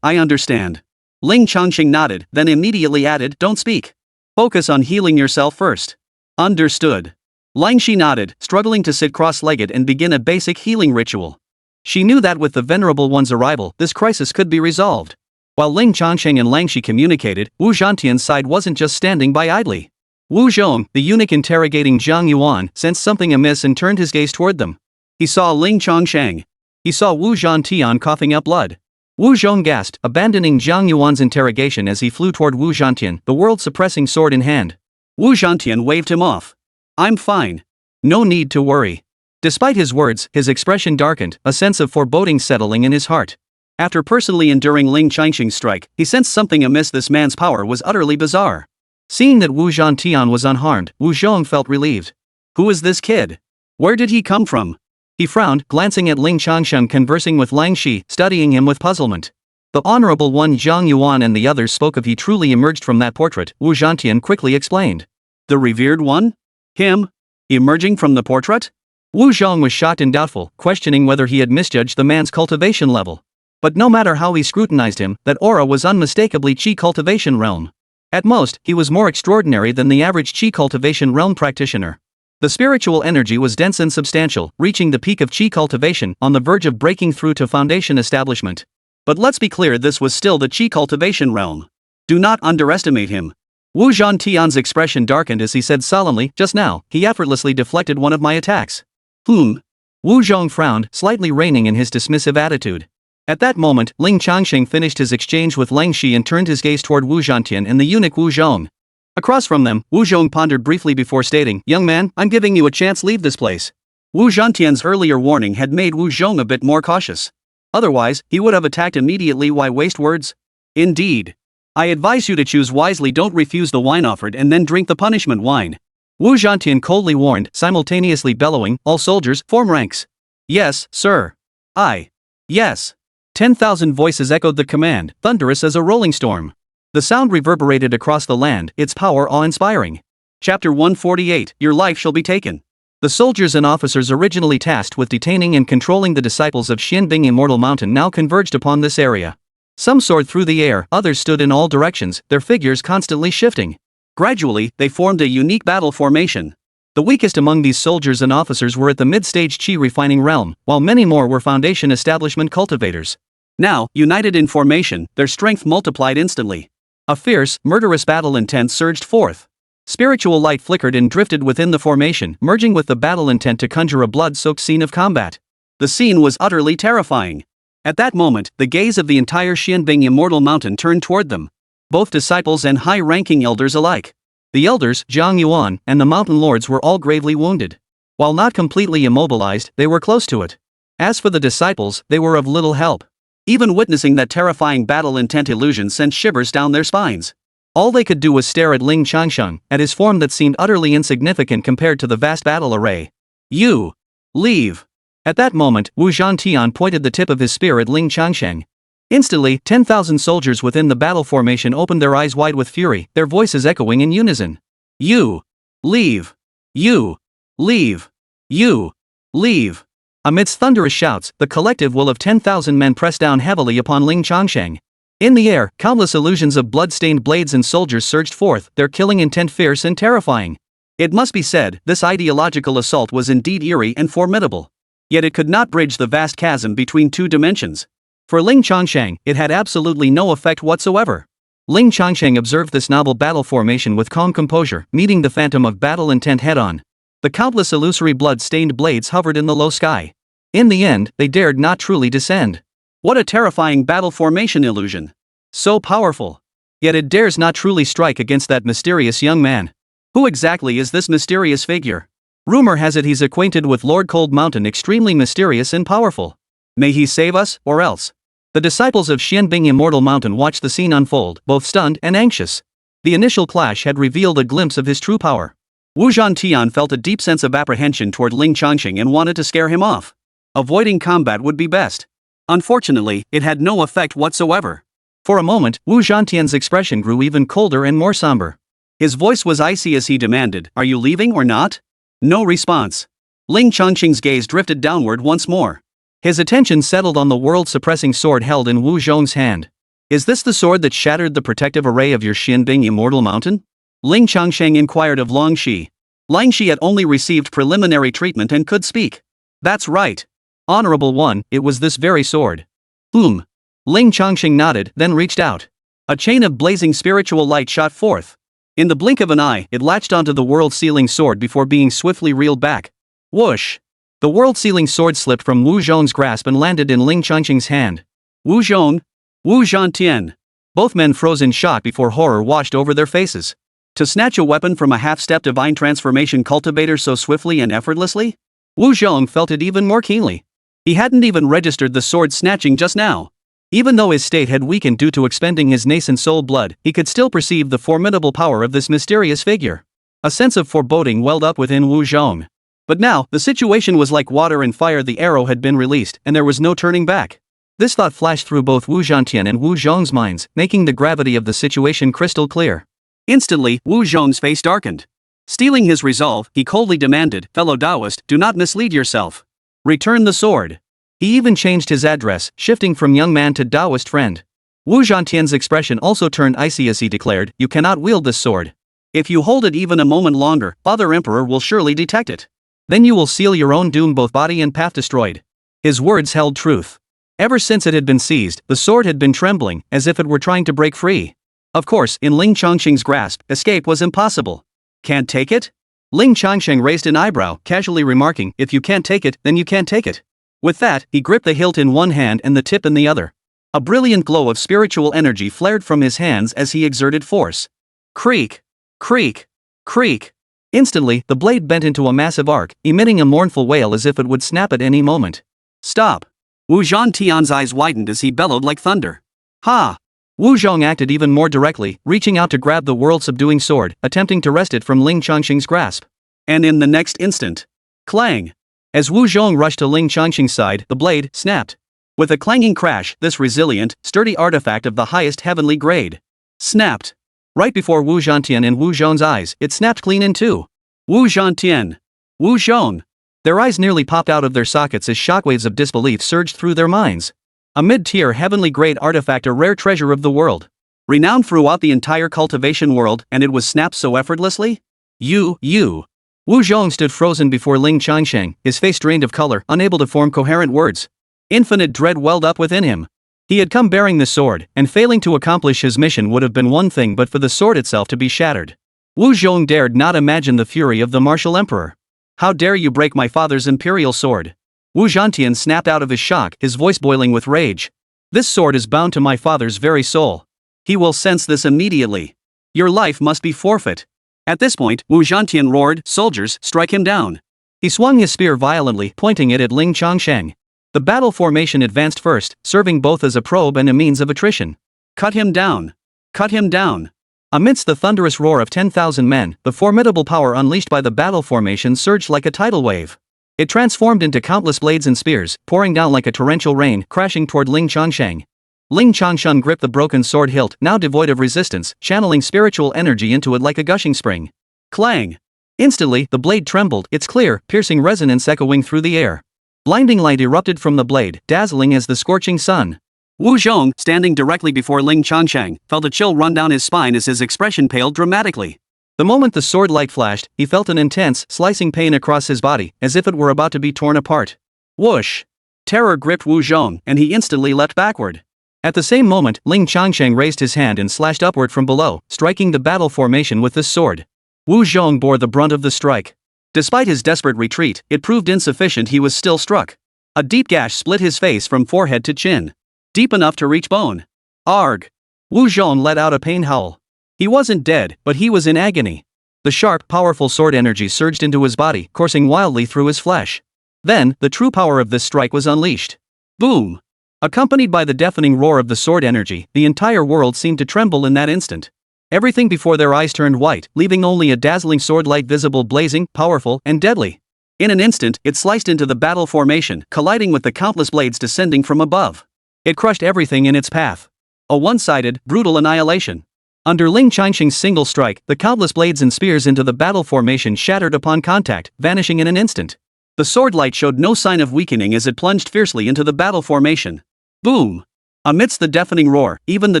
I understand. Ling Changsheng nodded, then immediately added, "Don't speak. Focus on healing yourself first." Understood. Ling Shi nodded, struggling to sit cross-legged and begin a basic healing ritual. She knew that with the Venerable One's arrival, this crisis could be resolved. While Ling Changsheng and Ling Shi communicated, Wu Zhantian's side wasn't just standing by idly. Wu Zhong, the eunuch interrogating Jiang Yuan, sensed something amiss and turned his gaze toward them. He saw Ling Changsheng. He saw Wu Zhantian coughing up blood. Wu Zhong gasped, abandoning Jiang Yuan's interrogation as he flew toward Wu Zhantian, the world-suppressing sword in hand. Wu Zhantian waved him off. "I'm fine. No need to worry." Despite his words, his expression darkened, a sense of foreboding settling in his heart. After personally enduring Ling Changsheng's strike, he sensed something amiss. This man's power was utterly bizarre. Seeing that Wu Zhantian was unharmed, Wu Zhong felt relieved. Who is this kid? Where did he come from? He frowned, glancing at Ling Changsheng conversing with Ling Shi, studying him with puzzlement. The Honorable One Jiang Yuan and the others spoke of he truly emerged from that portrait, Wu Zhantian quickly explained. The revered one? Him? Emerging from the portrait? Wu Zhong was shocked and doubtful, questioning whether he had misjudged the man's cultivation level. But no matter how he scrutinized him, that aura was unmistakably Qi cultivation realm. At most, he was more extraordinary than the average Qi cultivation realm practitioner. The spiritual energy was dense and substantial, reaching the peak of Qi cultivation, on the verge of breaking through to foundation establishment. But let's be clear, this was still the Qi cultivation realm. Do not underestimate him. Wu Zhantian's expression darkened as he said solemnly, "Just now, he effortlessly deflected one of my attacks." Wu Zhong frowned, slightly reining in his dismissive attitude. At that moment, Ling Changsheng finished his exchange with Ling Shi and turned his gaze toward Wu Zhantian and the eunuch Wu Zhong. Across from them, Wu Zhong pondered briefly before stating, "Young man, I'm giving you a chance, leave this place." Wu Zhantian's earlier warning had made Wu Zhong a bit more cautious. Otherwise, he would have attacked immediately. Why waste words? Indeed. I advise you to choose wisely. Don't refuse the wine offered and then drink the punishment wine. Wu Zhantian coldly warned, simultaneously bellowing, "All soldiers, form ranks." Yes, sir. Aye. Yes. 10,000 voices echoed the command, thunderous as a rolling storm. The sound reverberated across the land, its power awe-inspiring. Chapter 148, Your life shall be taken. The soldiers and officers originally tasked with detaining and controlling the disciples of Xinyue Immortal Mountain now converged upon this area. Some soared through the air, others stood in all directions, their figures constantly shifting. Gradually, they formed a unique battle formation. The weakest among these soldiers and officers were at the mid-stage chi refining realm, while many more were foundation establishment cultivators. Now, united in formation, their strength multiplied instantly. A fierce, murderous battle intent surged forth. Spiritual light flickered and drifted within the formation, merging with the battle intent to conjure a blood-soaked scene of combat. The scene was utterly terrifying. At that moment, the gaze of the entire Xianbing Immortal Mountain turned toward them. Both disciples and high-ranking elders alike. The elders, Zhang Yuan, and the mountain lords were all gravely wounded. While not completely immobilized, they were close to it. As for the disciples, they were of little help. Even witnessing that terrifying battle intent illusion sent shivers down their spines. All they could do was stare at Ling Changsheng, at his form that seemed utterly insignificant compared to the vast battle array. You! Leave! At that moment, Wu Zhantian pointed the tip of his spear at Ling Changsheng. Instantly, 10,000 soldiers within the battle formation opened their eyes wide with fury, their voices echoing in unison. You! Leave! You! Leave! You! Leave! Amidst thunderous shouts, the collective will of 10,000 men pressed down heavily upon Ling Changsheng. In the air, countless illusions of blood-stained blades and soldiers surged forth, their killing intent fierce and terrifying. It must be said, this ideological assault was indeed eerie and formidable. Yet it could not bridge the vast chasm between two dimensions. For Ling Changsheng, it had absolutely no effect whatsoever. Ling Changsheng observed this novel battle formation with calm composure, meeting the phantom of battle intent head-on. The countless illusory blood-stained blades hovered in the low sky. In the end, they dared not truly descend. What a terrifying battle formation illusion! So powerful! Yet it dares not truly strike against that mysterious young man. Who exactly is this mysterious figure? Rumor has it he's acquainted with Lord Cold Mountain, extremely mysterious and powerful. May he save us, or else. The disciples of Xianbing Immortal Mountain watched the scene unfold, both stunned and anxious. The initial clash had revealed a glimpse of his true power. Wu Zhantian felt a deep sense of apprehension toward Ling Changsheng and wanted to scare him off. Avoiding combat would be best. Unfortunately, it had no effect whatsoever. For a moment, Wu Zhantian's expression grew even colder and more somber. His voice was icy as he demanded, "Are you leaving or not?" No response. Ling Changsheng's gaze drifted downward once more. His attention settled on the world-suppressing sword held in Wu Zhong's hand. "Is this the sword that shattered the protective array of your Xianbing Immortal Mountain?" Ling Changsheng inquired of Long Shi. Lang Shi had only received preliminary treatment and could speak. "That's right. Honorable one, it was this very sword." Ling Changsheng nodded, then reached out. A chain of blazing spiritual light shot forth. In the blink of an eye, it latched onto the world-sealing sword before being swiftly reeled back. Whoosh! The world-sealing sword slipped from Wu Zhong's grasp and landed in Ling Changsheng's hand. Wu Zhong! Wu Zhantian! Both men froze in shock before horror washed over their faces. To snatch a weapon from a half-step divine transformation cultivator so swiftly and effortlessly? Wu Zhong felt it even more keenly. He hadn't even registered the sword snatching just now. Even though his state had weakened due to expending his nascent soul blood, he could still perceive the formidable power of this mysterious figure. A sense of foreboding welled up within Wu Zhong. But now, the situation was like water and fire. The arrow had been released, and there was no turning back. This thought flashed through both Wu Zhantian and Wu Zhong's minds, making the gravity of the situation crystal clear. Instantly, Wu Zhong's face darkened. Steeling his resolve, he coldly demanded, "Fellow Taoist, do not mislead yourself. Return the sword." He even changed his address, shifting from young man to Taoist friend. Wu Zhantian's expression also turned icy as he declared, "You cannot wield this sword. If you hold it even a moment longer, Father Emperor will surely detect it. Then you will seal your own doom, both body and path destroyed." His words held truth. Ever since it had been seized, the sword had been trembling, as if it were trying to break free. Of course, in Ling Changsheng's grasp, escape was impossible. "Can't take it?" Ling Changsheng raised an eyebrow, casually remarking, "If you can't take it, then you can't take it." With that, he gripped the hilt in one hand and the tip in the other. A brilliant glow of spiritual energy flared from his hands as he exerted force. Creak! Creak! Creak! Instantly, the blade bent into a massive arc, emitting a mournful wail as if it would snap at any moment. "Stop!" Wu Zhantian's eyes widened as he bellowed like thunder. "Ha!" Wu Zhong acted even more directly, reaching out to grab the world-subduing sword, attempting to wrest it from Ling Changsheng's grasp. And in the next instant, clang! As Wu Zhong rushed to Ling Changsheng's side, the blade snapped. With a clanging crash, this resilient, sturdy artifact of the highest heavenly grade snapped. Right before Wu Zhantian and Wu Zhong's eyes, it snapped clean in two. Wu Zhantian! Wu Zhong! Their eyes nearly popped out of their sockets as shockwaves of disbelief surged through their minds. A mid-tier heavenly-grade artifact, a rare treasure of the world. Renowned throughout the entire cultivation world, and it was snapped so effortlessly? You. Wu Zhong stood frozen before Ling Changsheng, his face drained of color, unable to form coherent words. Infinite dread welled up within him. He had come bearing the sword, and failing to accomplish his mission would have been one thing but for the sword itself to be shattered. Wu Zhong dared not imagine the fury of the martial emperor. How dare you break my father's imperial sword? Wu Zhantian snapped out of his shock, his voice boiling with rage. This sword is bound to my father's very soul. He will sense this immediately. Your life must be forfeit. At this point, Wu Zhantian roared, "Soldiers, strike him down." He swung his spear violently, pointing it at Ling Changsheng. The battle formation advanced first, serving both as a probe and a means of attrition. Cut him down! Cut him down! Amidst the thunderous roar of 10,000 men, the formidable power unleashed by the battle formation surged like a tidal wave. It transformed into countless blades and spears, pouring down like a torrential rain, crashing toward Ling Changsheng. Ling Changsheng gripped the broken sword hilt, now devoid of resistance, channeling spiritual energy into it like a gushing spring. Clang! Instantly, the blade trembled, its clear, piercing resonance echoing through the air. Blinding light erupted from the blade, dazzling as the scorching sun. Wu Zhong, standing directly before Ling Changsheng, felt a chill run down his spine as his expression paled dramatically. The moment the sword light flashed, he felt an intense, slicing pain across his body, as if it were about to be torn apart. Whoosh! Terror gripped Wu Zhong, and he instantly leapt backward. At the same moment, Ling Changsheng raised his hand and slashed upward from below, striking the battle formation with this sword. Wu Zhong bore the brunt of the strike. Despite his desperate retreat, it proved insufficient. He was still struck. A deep gash split his face from forehead to chin. Deep enough to reach bone. Arg! Wu Zhong let out a pain howl. He wasn't dead, but he was in agony. The sharp, powerful sword energy surged into his body, coursing wildly through his flesh. Then, the true power of this strike was unleashed. Boom! Accompanied by the deafening roar of the sword energy, the entire world seemed to tremble in that instant. Everything before their eyes turned white, leaving only a dazzling sword light visible, blazing, powerful, and deadly. In an instant, it sliced into the battle formation, colliding with the countless blades descending from above. It crushed everything in its path. A one-sided, brutal annihilation. Under Ling Changsheng's single strike, the countless blades and spears into the battle formation shattered upon contact, vanishing in an instant. The sword light showed no sign of weakening as it plunged fiercely into the battle formation. Boom! Amidst the deafening roar, even the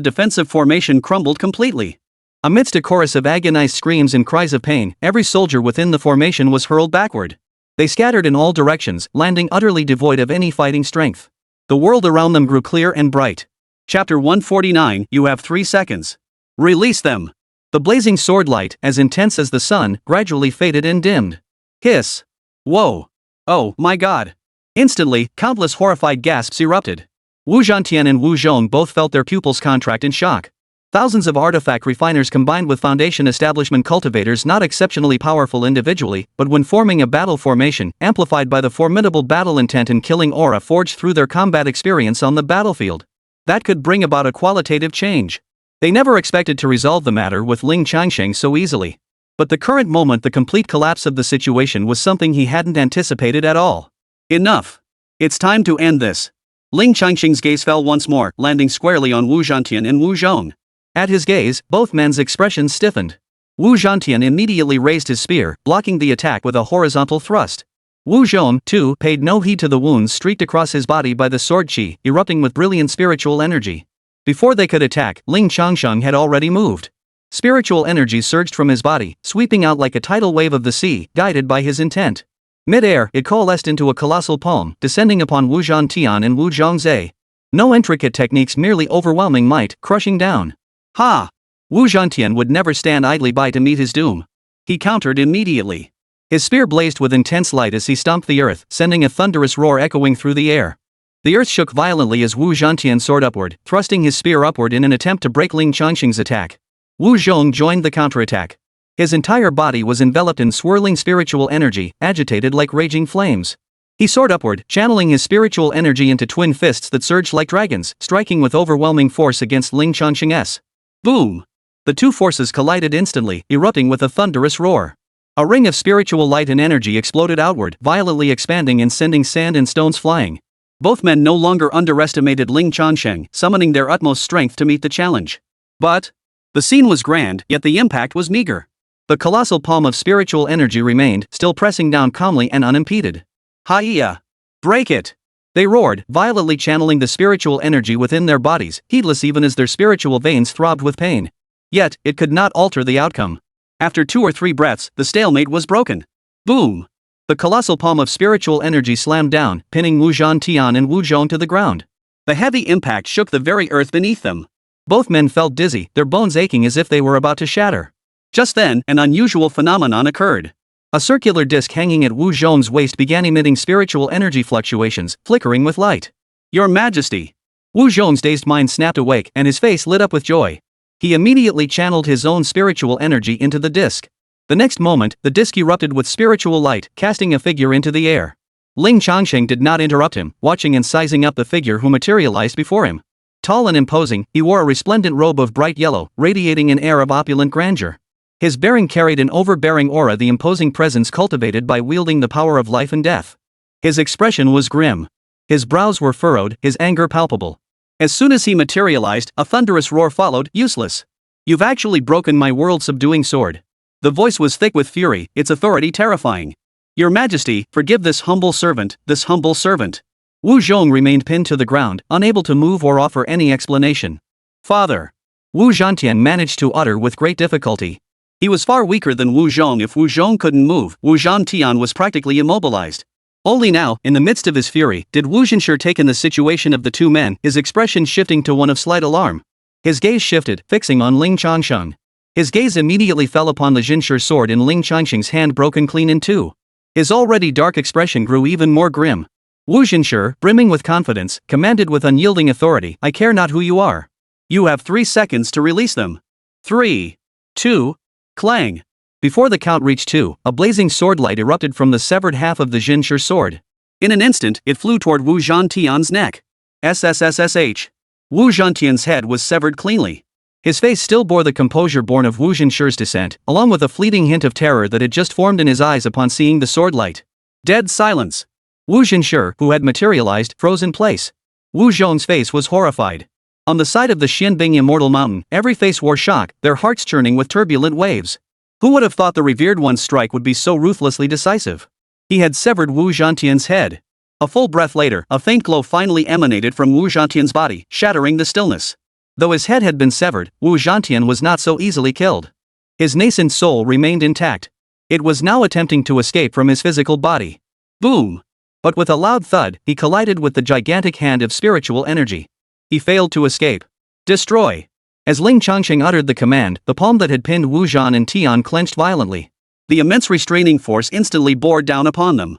defensive formation crumbled completely. Amidst a chorus of agonized screams and cries of pain, every soldier within the formation was hurled backward. They scattered in all directions, landing utterly devoid of any fighting strength. The world around them grew clear and bright. Chapter 149, you have 3 seconds. Release them! The blazing sword light, as intense as the sun, gradually faded and dimmed. Hiss! Whoa! Oh, my God! Instantly, countless horrified gasps erupted. Wu Zhantian and Wu Zhong both felt their pupils contract in shock. Thousands of artifact refiners combined with Foundation establishment cultivators, not exceptionally powerful individually, but when forming a battle formation, amplified by the formidable battle intent and killing aura forged through their combat experience on the battlefield. That could bring about a qualitative change. They never expected to resolve the matter with Ling Changsheng so easily. But the current moment, the complete collapse of the situation, was something he hadn't anticipated at all. Enough! It's time to end this. Ling Changsheng's gaze fell once more, landing squarely on Wu Zhantian and Wu Zhong. At his gaze, both men's expressions stiffened. Wu Zhantian immediately raised his spear, blocking the attack with a horizontal thrust. Wu Zhong, too, paid no heed to the wounds streaked across his body by the sword chi, erupting with brilliant spiritual energy. Before they could attack, Ling Changsheng had already moved. Spiritual energy surged from his body, sweeping out like a tidal wave of the sea, guided by his intent. Mid-air, it coalesced into a colossal palm, descending upon Wu Zhantian and Wu Zhongzhe. No intricate techniques, merely overwhelming might, crushing down. Ha! Wu Zhantian would never stand idly by to meet his doom. He countered immediately. His spear blazed with intense light as he stomped the earth, sending a thunderous roar echoing through the air. The earth shook violently as Wu Zhantian soared upward, thrusting his spear upward in an attempt to break Ling Changsheng's attack. Wu Zhong joined the counterattack. His entire body was enveloped in swirling spiritual energy, agitated like raging flames. He soared upward, channeling his spiritual energy into twin fists that surged like dragons, striking with overwhelming force against Ling Changsheng's. Boom! The two forces collided instantly, erupting with a thunderous roar. A ring of spiritual light and energy exploded outward, violently expanding and sending sand and stones flying. Both men no longer underestimated Ling Changsheng, summoning their utmost strength to meet the challenge. But the scene was grand, yet the impact was meager. The colossal palm of spiritual energy remained, still pressing down calmly and unimpeded. Hi-ya! Break it! They roared, violently channeling the spiritual energy within their bodies, heedless even as their spiritual veins throbbed with pain. Yet, it could not alter the outcome. After 2 or 3 breaths, the stalemate was broken. Boom! The colossal palm of spiritual energy slammed down, pinning Wu Zhantian and Wu Zhong to the ground. The heavy impact shook the very earth beneath them. Both men felt dizzy, their bones aching as if they were about to shatter. Just then, an unusual phenomenon occurred. A circular disc hanging at Wu Zhong's waist began emitting spiritual energy fluctuations, flickering with light. "Your Majesty!" Wu Zhong's dazed mind snapped awake and his face lit up with joy. He immediately channeled his own spiritual energy into the disc. The next moment, the disc erupted with spiritual light, casting a figure into the air. Ling Changsheng did not interrupt him, watching and sizing up the figure who materialized before him. Tall and imposing, he wore a resplendent robe of bright yellow, radiating an air of opulent grandeur. His bearing carried an overbearing aura, the imposing presence cultivated by wielding the power of life and death. His expression was grim. His brows were furrowed, his anger palpable. As soon as he materialized, a thunderous roar followed, "Useless! You've actually broken my world-subduing sword." The voice was thick with fury, its authority terrifying. "Your Majesty, forgive this humble servant, this humble servant." Wu Zhong remained pinned to the ground, unable to move or offer any explanation. "Father!" Wu Zhantian managed to utter with great difficulty. He was far weaker than Wu Zhong. If Wu Zhong couldn't move, Wu Zhantian was practically immobilized. Only now, in the midst of his fury, did Wu Zhansheng take in the situation of the two men, his expression shifting to one of slight alarm. His gaze shifted, fixing on Ling Changsheng. His gaze immediately fell upon the Xinyue sword in Ling Changsheng's hand, broken clean in two. His already dark expression grew even more grim. Wu Xinyue, brimming with confidence, commanded with unyielding authority, "I care not who you are. You have 3 seconds to release them. 3, 2, clang." Before the count reached 2, a blazing sword light erupted from the severed half of the Xinyue sword. In an instant, it flew toward Wu Zhantian's neck. SSSSH. Wu Zhantian's head was severed cleanly. His face still bore the composure born of Wu Zhansheng's descent, along with a fleeting hint of terror that had just formed in his eyes upon seeing the sword light. Dead silence. Wu Zhansheng, who had materialized, froze in place. Wu Zhong's face was horrified. On the side of the Xianbing Immortal Mountain, every face wore shock, their hearts churning with turbulent waves. Who would have thought the revered one's strike would be so ruthlessly decisive? He had severed Wu Zhantian's head. A full breath later, a faint glow finally emanated from Wu Zhantian's body, shattering the stillness. Though his head had been severed, Wu Zhantian was not so easily killed. His nascent soul remained intact. It was now attempting to escape from his physical body. Boom! But with a loud thud, he collided with the gigantic hand of spiritual energy. He failed to escape. Destroy! As Ling Changsheng uttered the command, the palm that had pinned Wu Zhantian clenched violently. The immense restraining force instantly bore down upon them.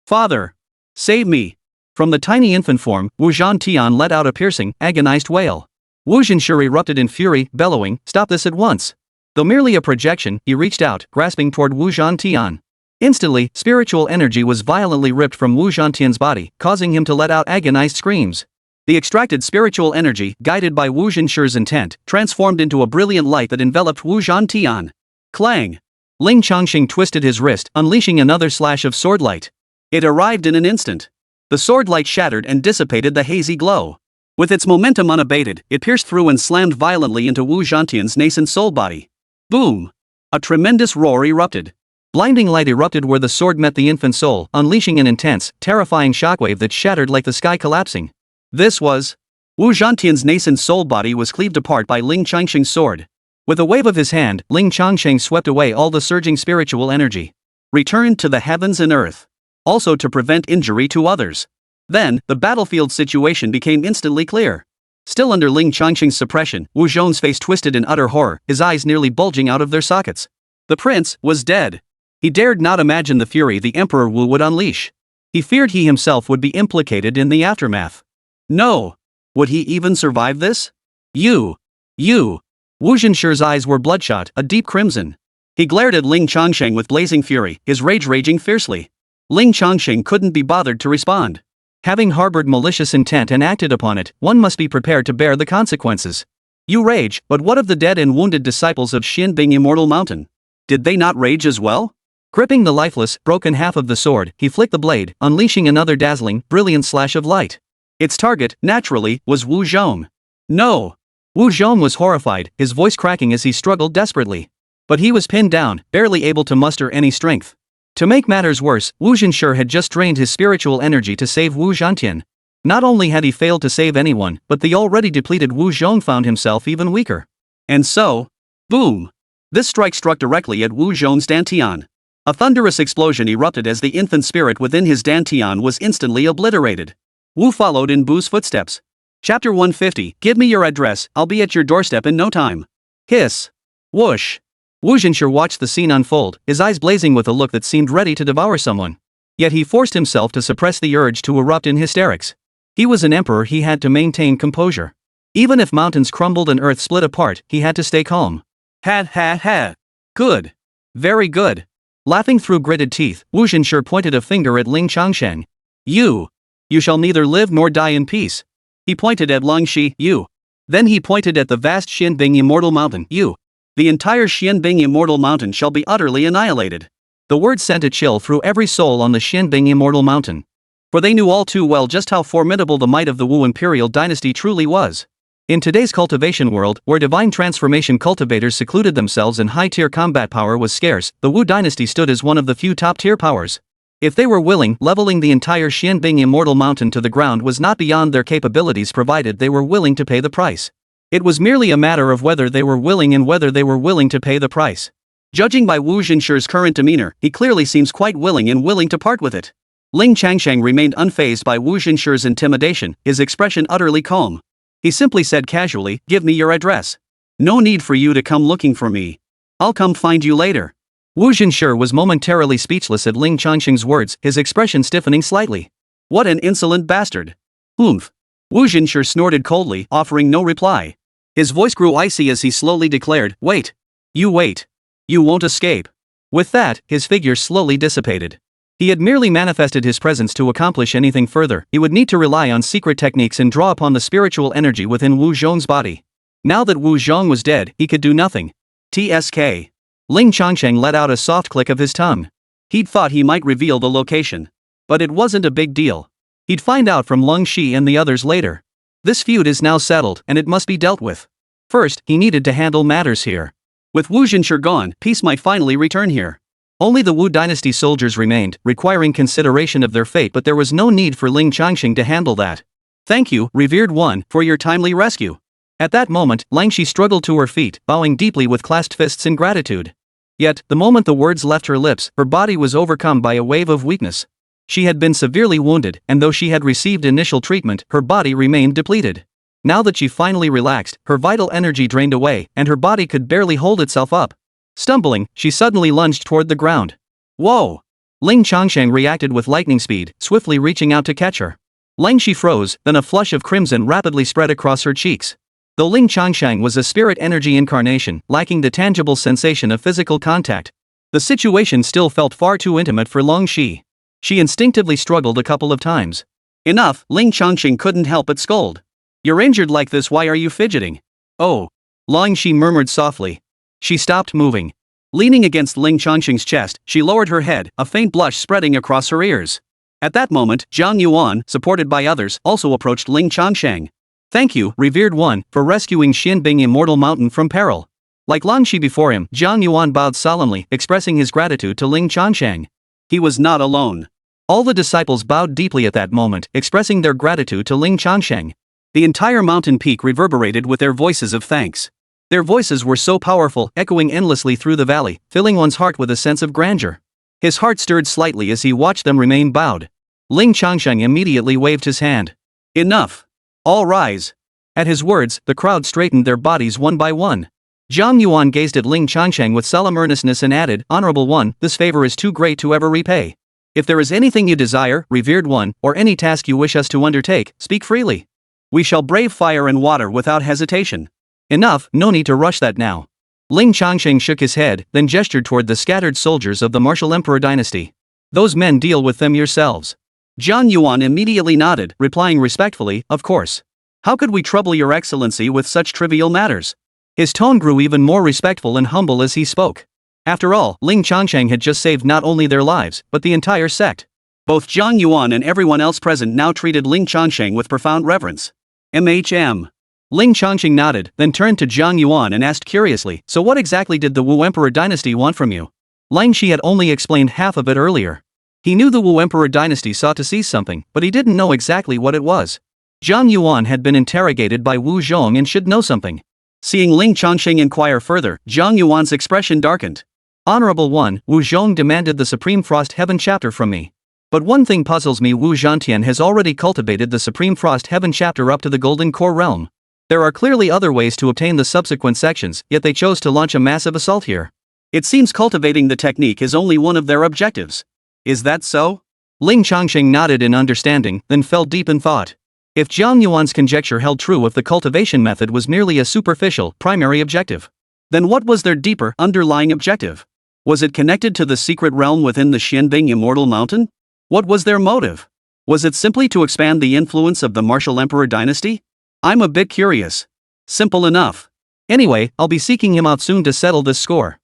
Father! Save me! From the tiny infant form, Wu Zhantian let out a piercing, agonized wail. Wu Zhansheng erupted in fury, bellowing, "Stop this at once!" Though merely a projection, he reached out, grasping toward Wu Zhantian. Instantly, spiritual energy was violently ripped from Wu Zhantian's body, causing him to let out agonized screams. The extracted spiritual energy, guided by Wu Zhansheng's intent, transformed into a brilliant light that enveloped Wu Zhantian. Clang! Ling Changsheng twisted his wrist, unleashing another slash of sword light. It arrived in an instant. The sword light shattered and dissipated the hazy glow. With its momentum unabated, it pierced through and slammed violently into Wu Zhantian's nascent soul body. Boom! A tremendous roar erupted. Blinding light erupted where the sword met the infant soul, unleashing an intense, terrifying shockwave that shattered like the sky collapsing. This was... Wu Zhantian's nascent soul body was cleaved apart by Ling Changsheng's sword. With a wave of his hand, Ling Changsheng swept away all the surging spiritual energy. Returned to the heavens and earth. Also to prevent injury to others. Then, the battlefield situation became instantly clear. Still under Ling Changsheng's suppression, Wu Zhong's face twisted in utter horror, his eyes nearly bulging out of their sockets. The prince was dead. He dared not imagine the fury the Emperor Wu would unleash. He feared he himself would be implicated in the aftermath. No! Would he even survive this? You! Wu Zhansheng's eyes were bloodshot, a deep crimson. He glared at Ling Changsheng with blazing fury, his rage raging fiercely. Ling Changsheng couldn't be bothered to respond. Having harbored malicious intent and acted upon it, one must be prepared to bear the consequences. You rage, but what of the dead and wounded disciples of Xianbing Immortal Mountain? Did they not rage as well? Gripping the lifeless, broken half of the sword, he flicked the blade, unleashing another dazzling, brilliant slash of light. Its target, naturally, was Wu Zhong. No! Wu Zhong was horrified, his voice cracking as he struggled desperately. But he was pinned down, barely able to muster any strength. To make matters worse, Wu Zhenshi had just drained his spiritual energy to save Wu Zhantian. Not only had he failed to save anyone, but the already depleted Wu Zhong found himself even weaker. And so, boom! This strike struck directly at Wu Zhong's dantian. A thunderous explosion erupted as the infant spirit within his dantian was instantly obliterated. Wu followed in Bu's footsteps. Chapter 150, give me your address, I'll be at your doorstep in no time. Hiss. Whoosh. Wu Zhenshi watched the scene unfold, his eyes blazing with a look that seemed ready to devour someone. Yet he forced himself to suppress the urge to erupt in hysterics. He was an emperor, he had to maintain composure. Even if mountains crumbled and earth split apart, he had to stay calm. Ha ha ha. Good. Very good. Laughing through gritted teeth, Wu Zhenshi pointed a finger at Ling Changsheng. You shall neither live nor die in peace. He pointed at Longxi, you. Then he pointed at the vast Xianbing Immortal Mountain, you. The entire Xianbing Immortal Mountain shall be utterly annihilated. The words sent a chill through every soul on the Xianbing Immortal Mountain. For they knew all too well just how formidable the might of the Wu imperial dynasty truly was. In today's cultivation world, where divine transformation cultivators secluded themselves and high-tier combat power was scarce, the Wu dynasty stood as one of the few top-tier powers. If they were willing, leveling the entire Xianbing Immortal Mountain to the ground was not beyond their capabilities provided they were willing to pay the price. It was merely a matter of whether they were willing and whether they were willing to pay the price. Judging by Wu Zhenshi's current demeanor, he clearly seems quite willing to part with it. Ling Changsheng remained unfazed by Wu Zhenshi's intimidation, his expression utterly calm. He simply said casually, give me your address. No need for you to come looking for me. I'll come find you later. Wu Zhenshi was momentarily speechless at Ling Changsheng's words, his expression stiffening slightly. What an insolent bastard. Oomph. Wu Zhenshi snorted coldly, offering no reply. His voice grew icy as he slowly declared, wait. You wait. You won't escape. With that, his figure slowly dissipated. He had merely manifested his presence to accomplish anything further. He would need to rely on secret techniques and draw upon the spiritual energy within Wu Zhong's body. Now that Wu Zhong was dead, he could do nothing. TSK. Ling Changsheng let out a soft click of his tongue. He'd thought he might reveal the location. But it wasn't a big deal. He'd find out from Leng Shi and the others later. This feud is now settled, and it must be dealt with. First, he needed to handle matters here. With Wu Zhenshi gone, peace might finally return here. Only the Wu dynasty soldiers remained, requiring consideration of their fate, but there was no need for Ling Changsheng to handle that. Thank you, revered one, for your timely rescue. At that moment, Langxi struggled to her feet, bowing deeply with clasped fists in gratitude. Yet, the moment the words left her lips, her body was overcome by a wave of weakness. She had been severely wounded, and though she had received initial treatment, her body remained depleted. Now that she finally relaxed, her vital energy drained away, and her body could barely hold itself up. Stumbling, she suddenly lunged toward the ground. Whoa! Ling Changsheng reacted with lightning speed, swiftly reaching out to catch her. Langxi froze, then a flush of crimson rapidly spread across her cheeks. Though Ling Changsheng was a spirit energy incarnation, lacking the tangible sensation of physical contact, the situation still felt far too intimate for Longxi. She instinctively struggled a couple of times. Enough, Ling Changsheng couldn't help but scold. You're injured like this, why are you fidgeting? Oh. Longxi murmured softly. She stopped moving. Leaning against Ling Changsheng's chest, she lowered her head, a faint blush spreading across her ears. At that moment, Zhang Yuan, supported by others, also approached Ling Changsheng. Thank you, revered one, for rescuing Xianbing Immortal Mountain from peril. Like Longxi before him, Zhang Yuan bowed solemnly, expressing his gratitude to Ling Changsheng. He was not alone. All the disciples bowed deeply at that moment, expressing their gratitude to Ling Changsheng. The entire mountain peak reverberated with their voices of thanks. Their voices were so powerful, echoing endlessly through the valley, filling one's heart with a sense of grandeur. His heart stirred slightly as he watched them remain bowed. Ling Changsheng immediately waved his hand. Enough. All rise. At his words, the crowd straightened their bodies one by one. Zhang Yuan gazed at Ling Changsheng with solemn earnestness and added, Honorable one, this favor is too great to ever repay. If there is anything you desire, revered one, or any task you wish us to undertake, speak freely. We shall brave fire and water without hesitation. Enough, no need to rush that now. Ling Changsheng shook his head, then gestured toward the scattered soldiers of the martial emperor dynasty. Those men, deal with them yourselves. Zhang Yuan immediately nodded, replying respectfully, of course. How could we trouble your excellency with such trivial matters? His tone grew even more respectful and humble as he spoke. After all, Ling Changsheng had just saved not only their lives, but the entire sect. Both Zhang Yuan and everyone else present now treated Ling Changsheng with profound reverence. MHM. Ling Changsheng nodded, then turned to Zhang Yuan and asked curiously, so what exactly did the Wu Emperor dynasty want from you? Ling Shi had only explained half of it earlier. He knew the Wu Emperor dynasty sought to seize something, but he didn't know exactly what it was. Zhang Yuan had been interrogated by Wu Zhong and should know something. Seeing Ling Changsheng inquire further, Zhang Yuan's expression darkened. Honorable One, Wu Zhong demanded the Supreme Frost Heaven chapter from me. But one thing puzzles me: Wu Zhantian has already cultivated the Supreme Frost Heaven chapter up to the Golden Core realm. There are clearly other ways to obtain the subsequent sections, yet they chose to launch a massive assault here. It seems cultivating the technique is only one of their objectives. Is that so? Ling Changsheng nodded in understanding, then fell deep in thought. If Zhang Yuan's conjecture held true, if the cultivation method was merely a superficial, primary objective, then what was their deeper, underlying objective? Was it connected to the secret realm within the Xianbing Immortal Mountain? What was their motive? Was it simply to expand the influence of the Martial Emperor dynasty? I'm a bit curious. Simple enough. Anyway, I'll be seeking him out soon to settle this score.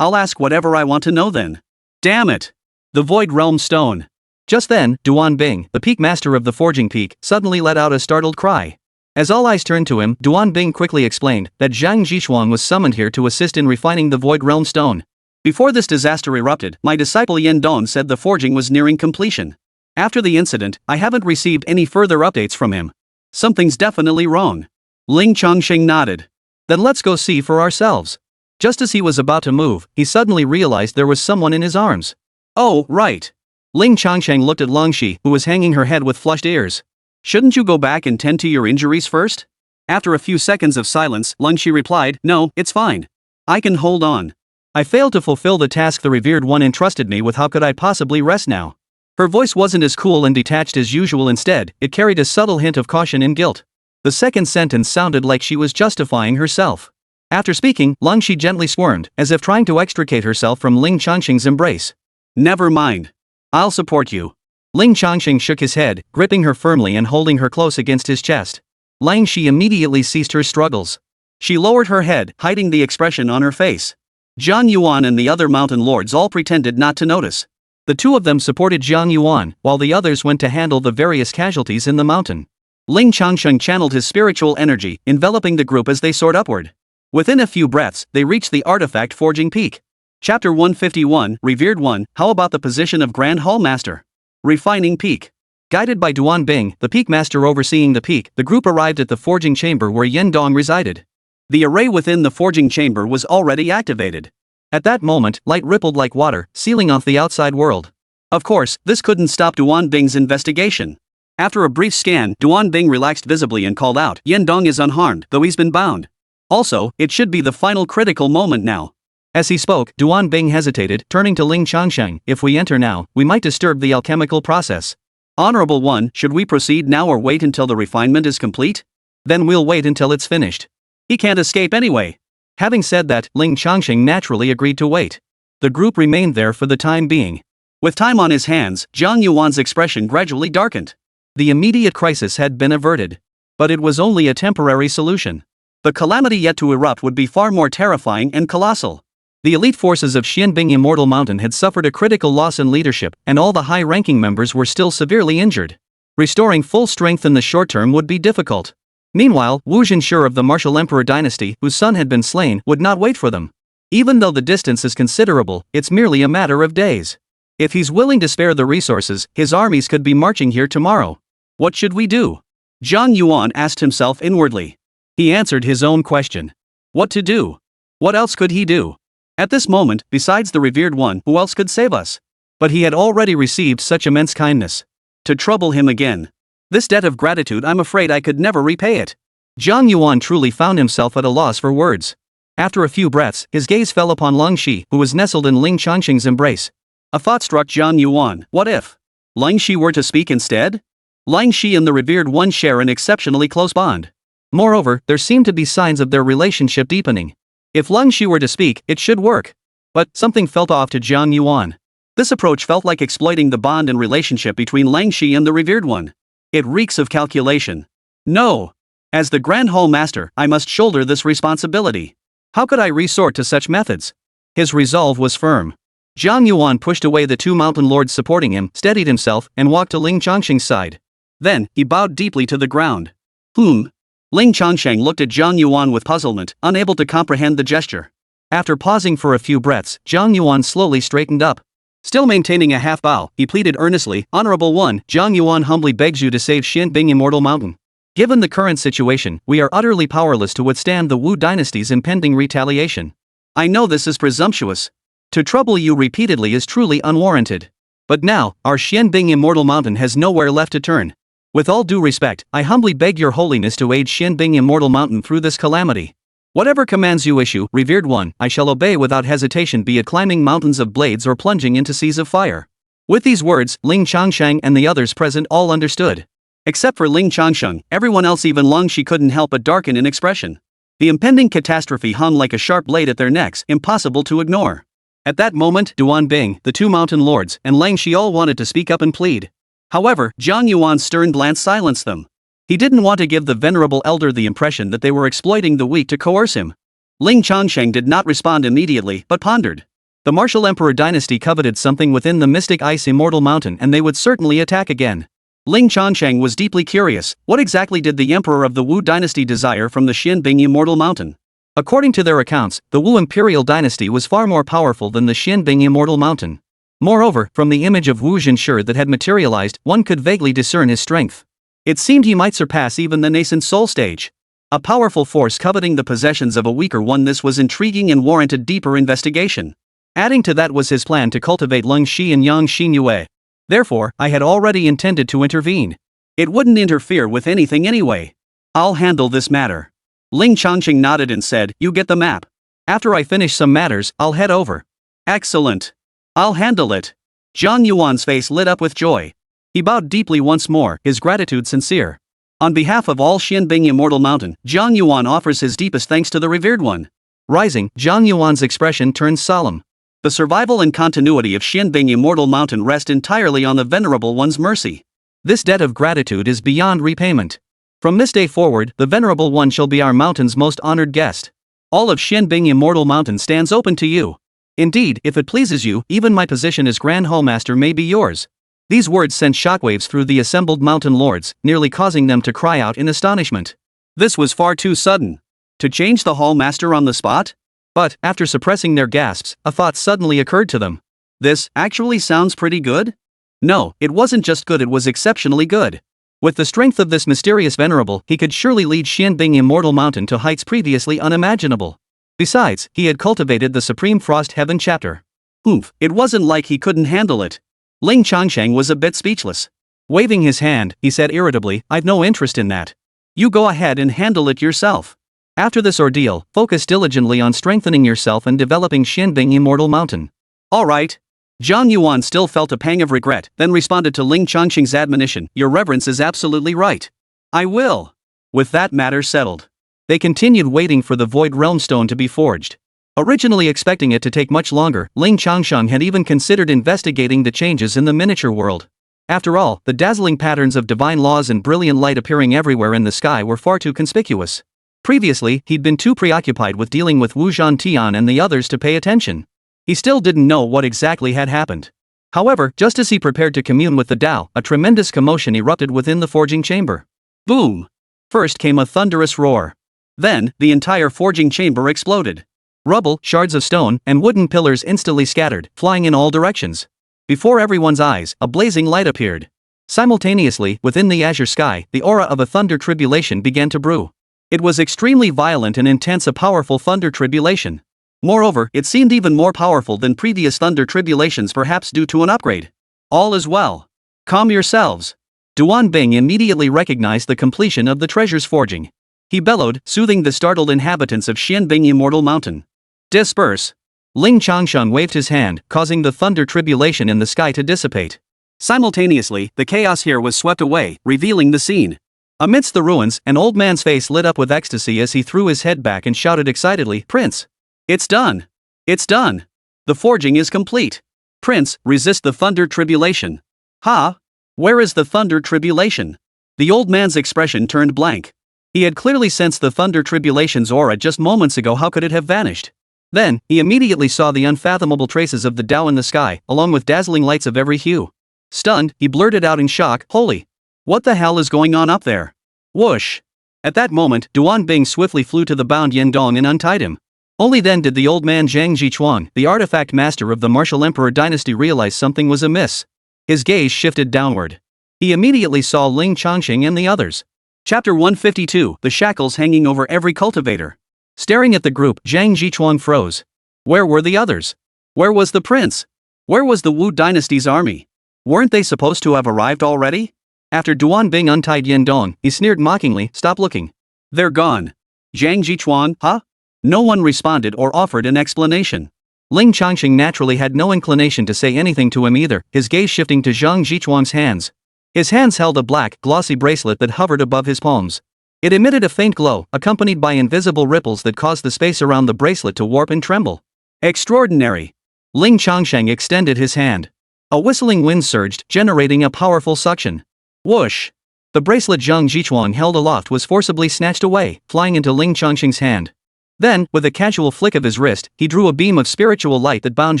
I'll ask whatever I want to know then. Damn it! The Void Realm Stone. Just then, Duan Bing, the peak master of the Forging Peak, suddenly let out a startled cry. As all eyes turned to him, Duan Bing quickly explained that Zhang Zhishuang was summoned here to assist in refining the Void Realm Stone. Before this disaster erupted, my disciple Yin Dong said the forging was nearing completion. After the incident, I haven't received any further updates from him. Something's definitely wrong. Ling Changsheng nodded. Then let's go see for ourselves. Just as he was about to move, he suddenly realized there was someone in his arms. Oh, right. Ling Changsheng looked at Long Shi, who was hanging her head with flushed ears. Shouldn't you go back and tend to your injuries first? After a few seconds of silence, Ling Shi replied, No, it's fine. I can hold on. I failed to fulfill the task the revered one entrusted me with. How could I possibly rest now? Her voice wasn't as cool and detached as usual. Instead, it carried a subtle hint of caution and guilt. The second sentence sounded like she was justifying herself. After speaking, Ling Shi gently squirmed, as if trying to extricate herself from Ling Changsheng's embrace. Never mind. I'll support you. Ling Changsheng shook his head, gripping her firmly and holding her close against his chest. Ling Shi immediately ceased her struggles. She lowered her head, hiding the expression on her face. Zhang Yuan and the other mountain lords all pretended not to notice. The two of them supported Zhang Yuan, while the others went to handle the various casualties in the mountain. Ling Changsheng channeled his spiritual energy, enveloping the group as they soared upward. Within a few breaths, they reached the artifact forging peak. Chapter 151, Revered One, how about the position of Grand Hall Master? Refining Peak. Guided by Duan Bing, the peak master overseeing the peak, the group arrived at the forging chamber where Yin Dong resided. The array within the forging chamber was already activated. At that moment, light rippled like water, sealing off the outside world. Of course, this couldn't stop Duan Bing's investigation. After a brief scan, Duan Bing relaxed visibly and called out, Yin Dong is unharmed, though he's been bound. Also, it should be the final critical moment now. As he spoke, Duan Bing hesitated, turning to Ling Changsheng. If we enter now, we might disturb the alchemical process. Honorable One, should we proceed now or wait until the refinement is complete? Then we'll wait until it's finished. He can't escape anyway. Having said that, Ling Changsheng naturally agreed to wait. The group remained there for the time being. With time on his hands, Zhang Yuan's expression gradually darkened. The immediate crisis had been averted. But it was only a temporary solution. The calamity yet to erupt would be far more terrifying and colossal. The elite forces of Xianbing Immortal Mountain had suffered a critical loss in leadership, and all the high-ranking members were still severely injured. Restoring full strength in the short term would be difficult. Meanwhile, Wu Zhenshur of the Martial Emperor dynasty, whose son had been slain, would not wait for them. Even though the distance is considerable, it's merely a matter of days. If he's willing to spare the resources, his armies could be marching here tomorrow. What should we do? Zhang Yuan asked himself inwardly. He answered his own question. What to do? What else could he do? At this moment, besides the revered one, who else could save us? But he had already received such immense kindness. To trouble him again. This debt of gratitude, I'm afraid I could never repay it. Zhang Yuan truly found himself at a loss for words. After a few breaths, his gaze fell upon Ling Shi, who was nestled in Ling Changsheng's embrace. A thought struck Zhang Yuan. What if Ling Shi were to speak instead? Ling Shi and the revered one share an exceptionally close bond. Moreover, there seemed to be signs of their relationship deepening. If Ling Shi were to speak, it should work. But something felt off to Zhang Yuan. This approach felt like exploiting the bond and relationship between Ling Shi and the revered one. It reeks of calculation. No. As the Grand Hall Master, I must shoulder this responsibility. How could I resort to such methods? His resolve was firm. Zhang Yuan pushed away the two mountain lords supporting him, steadied himself, and walked to Ling Changsheng's side. Then, he bowed deeply to the ground. Ling Changsheng looked at Zhang Yuan with puzzlement, unable to comprehend the gesture. After pausing for a few breaths, Zhang Yuan slowly straightened up. Still maintaining a half bow, he pleaded earnestly, "Honorable One, Zhang Yuan humbly begs you to save Xianbing Immortal Mountain. Given the current situation, we are utterly powerless to withstand the Wu dynasty's impending retaliation. I know this is presumptuous. To trouble you repeatedly is truly unwarranted. But now, our Xianbing Immortal Mountain has nowhere left to turn. With all due respect, I humbly beg your holiness to aid Xianbing Immortal Mountain through this calamity. Whatever commands you issue, revered one, I shall obey without hesitation, be it climbing mountains of blades or plunging into seas of fire." With these words, Ling Changsheng and the others present all understood. Except for Ling Changsheng, everyone else, even Lung Shi, couldn't help but darken in expression. The impending catastrophe hung like a sharp blade at their necks, impossible to ignore. At that moment, Duan Bing, the two mountain lords, and Lang Shi all wanted to speak up and plead. However, Zhang Yuan's stern glance silenced them. He didn't want to give the venerable elder the impression that they were exploiting the weak to coerce him. Ling Changsheng did not respond immediately, but pondered. The martial emperor dynasty coveted something within the mystic ice immortal mountain, and they would certainly attack again. Ling Changsheng was deeply curious. What exactly did the emperor of the Wu dynasty desire from the Xianbing Immortal Mountain? According to their accounts, the Wu imperial dynasty was far more powerful than the Xianbing Immortal Mountain. Moreover, from the image of Wu Zhenshi that had materialized, one could vaguely discern his strength. It seemed he might surpass even the nascent soul stage. A powerful force coveting the possessions of a weaker one. This was intriguing and warranted deeper investigation. Adding to that was his plan to cultivate Lung Shi and Yang Xinyue. Therefore, I had already intended to intervene. It wouldn't interfere with anything anyway. I'll handle this matter. Ling Changsheng nodded and said, "You get the map. After I finish some matters, I'll head over." "Excellent. I'll handle it." Zhang Yuan's face lit up with joy. He bowed deeply once more, his gratitude sincere. On behalf of all Xianbing Immortal Mountain, Zhang Yuan offers his deepest thanks to the revered one. Rising, Zhang Yuan's expression turns solemn. The survival and continuity of Xianbing Immortal Mountain rest entirely on the venerable one's mercy. This debt of gratitude is beyond repayment. From this day forward, the venerable one shall be our mountain's most honored guest. All of Xianbing Immortal Mountain stands open to you. Indeed, if it pleases you, even my position as Grand Hallmaster may be yours. These words sent shockwaves through the assembled mountain lords, nearly causing them to cry out in astonishment. This was far too sudden. To change the Hallmaster on the spot? But, after suppressing their gasps, a thought suddenly occurred to them. This actually sounds pretty good? No, it wasn't just good, it was exceptionally good. With the strength of this mysterious venerable, he could surely lead Xianbing Immortal Mountain to heights previously unimaginable. Besides, he had cultivated the Supreme Frost Heaven chapter. Oomph, it wasn't like he couldn't handle it. Ling Changsheng was a bit speechless. Waving his hand, he said irritably, "I've no interest in that. You go ahead and handle it yourself. After this ordeal, focus diligently on strengthening yourself and developing Xianbing Immortal Mountain." "All right." Zhang Yuan still felt a pang of regret, then responded to Ling Changsheng's admonition, "Your reverence is absolutely right. I will." With that matter settled, they continued waiting for the Void Realm Stone to be forged. Originally expecting it to take much longer, Ling Changsheng had even considered investigating the changes in the miniature world. After all, the dazzling patterns of divine laws and brilliant light appearing everywhere in the sky were far too conspicuous. Previously, he'd been too preoccupied with dealing with Wu Zhantian and the others to pay attention. He still didn't know what exactly had happened. However, just as he prepared to commune with the Tao, a tremendous commotion erupted within the forging chamber. Boom! First came a thunderous roar. Then, the entire forging chamber exploded. Rubble, shards of stone, and wooden pillars instantly scattered, flying in all directions. Before everyone's eyes, a blazing light appeared. Simultaneously, within the azure sky, the aura of a thunder tribulation began to brew. It was extremely violent and intense, a powerful thunder tribulation. Moreover, it seemed even more powerful than previous thunder tribulations, perhaps due to an upgrade. "All is well. Calm yourselves." Duan Bing immediately recognized the completion of the treasure's forging. He bellowed, soothing the startled inhabitants of Xianbing Immortal Mountain. "Disperse." Ling Changsheng waved his hand, causing the thunder tribulation in the sky to dissipate. Simultaneously, the chaos here was swept away, revealing the scene. Amidst the ruins, an old man's face lit up with ecstasy as he threw his head back and shouted excitedly, "Prince! It's done! It's done! The forging is complete! Prince, resist the thunder tribulation!" "Ha? Where is the thunder tribulation?" The old man's expression turned blank. He had clearly sensed the thunder tribulation's aura just moments ago. How could it have vanished? Then, he immediately saw the unfathomable traces of the Tao in the sky, along with dazzling lights of every hue. Stunned, he blurted out in shock, "Holy! What the hell is going on up there?" Whoosh! At that moment, Duan Bing swiftly flew to the bound Yendong and untied him. Only then did the old man Zhang Jichuan, the artifact master of the martial emperor dynasty, realize something was amiss. His gaze shifted downward. He immediately saw Ling Changsheng and the others. Chapter 152, The Shackles Hanging Over Every Cultivator. Staring at the group, Zhang Jichuan froze. Where were the others? Where was the prince? Where was the Wu dynasty's army? Weren't they supposed to have arrived already? After Duan Bing untied Yin Dong, he sneered mockingly, "Stop looking. They're gone." Zhang Jichuan, huh? No one responded or offered an explanation. Ling Changsheng naturally had no inclination to say anything to him either, his gaze shifting to Zhang Jichuan's hands. His hands held a black, glossy bracelet that hovered above his palms. It emitted a faint glow, accompanied by invisible ripples that caused the space around the bracelet to warp and tremble. Extraordinary. Ling Changsheng extended his hand. A whistling wind surged, generating a powerful suction. Whoosh! The bracelet Zhang Jichuan held aloft was forcibly snatched away, flying into Ling Changsheng's hand. Then, with a casual flick of his wrist, he drew a beam of spiritual light that bound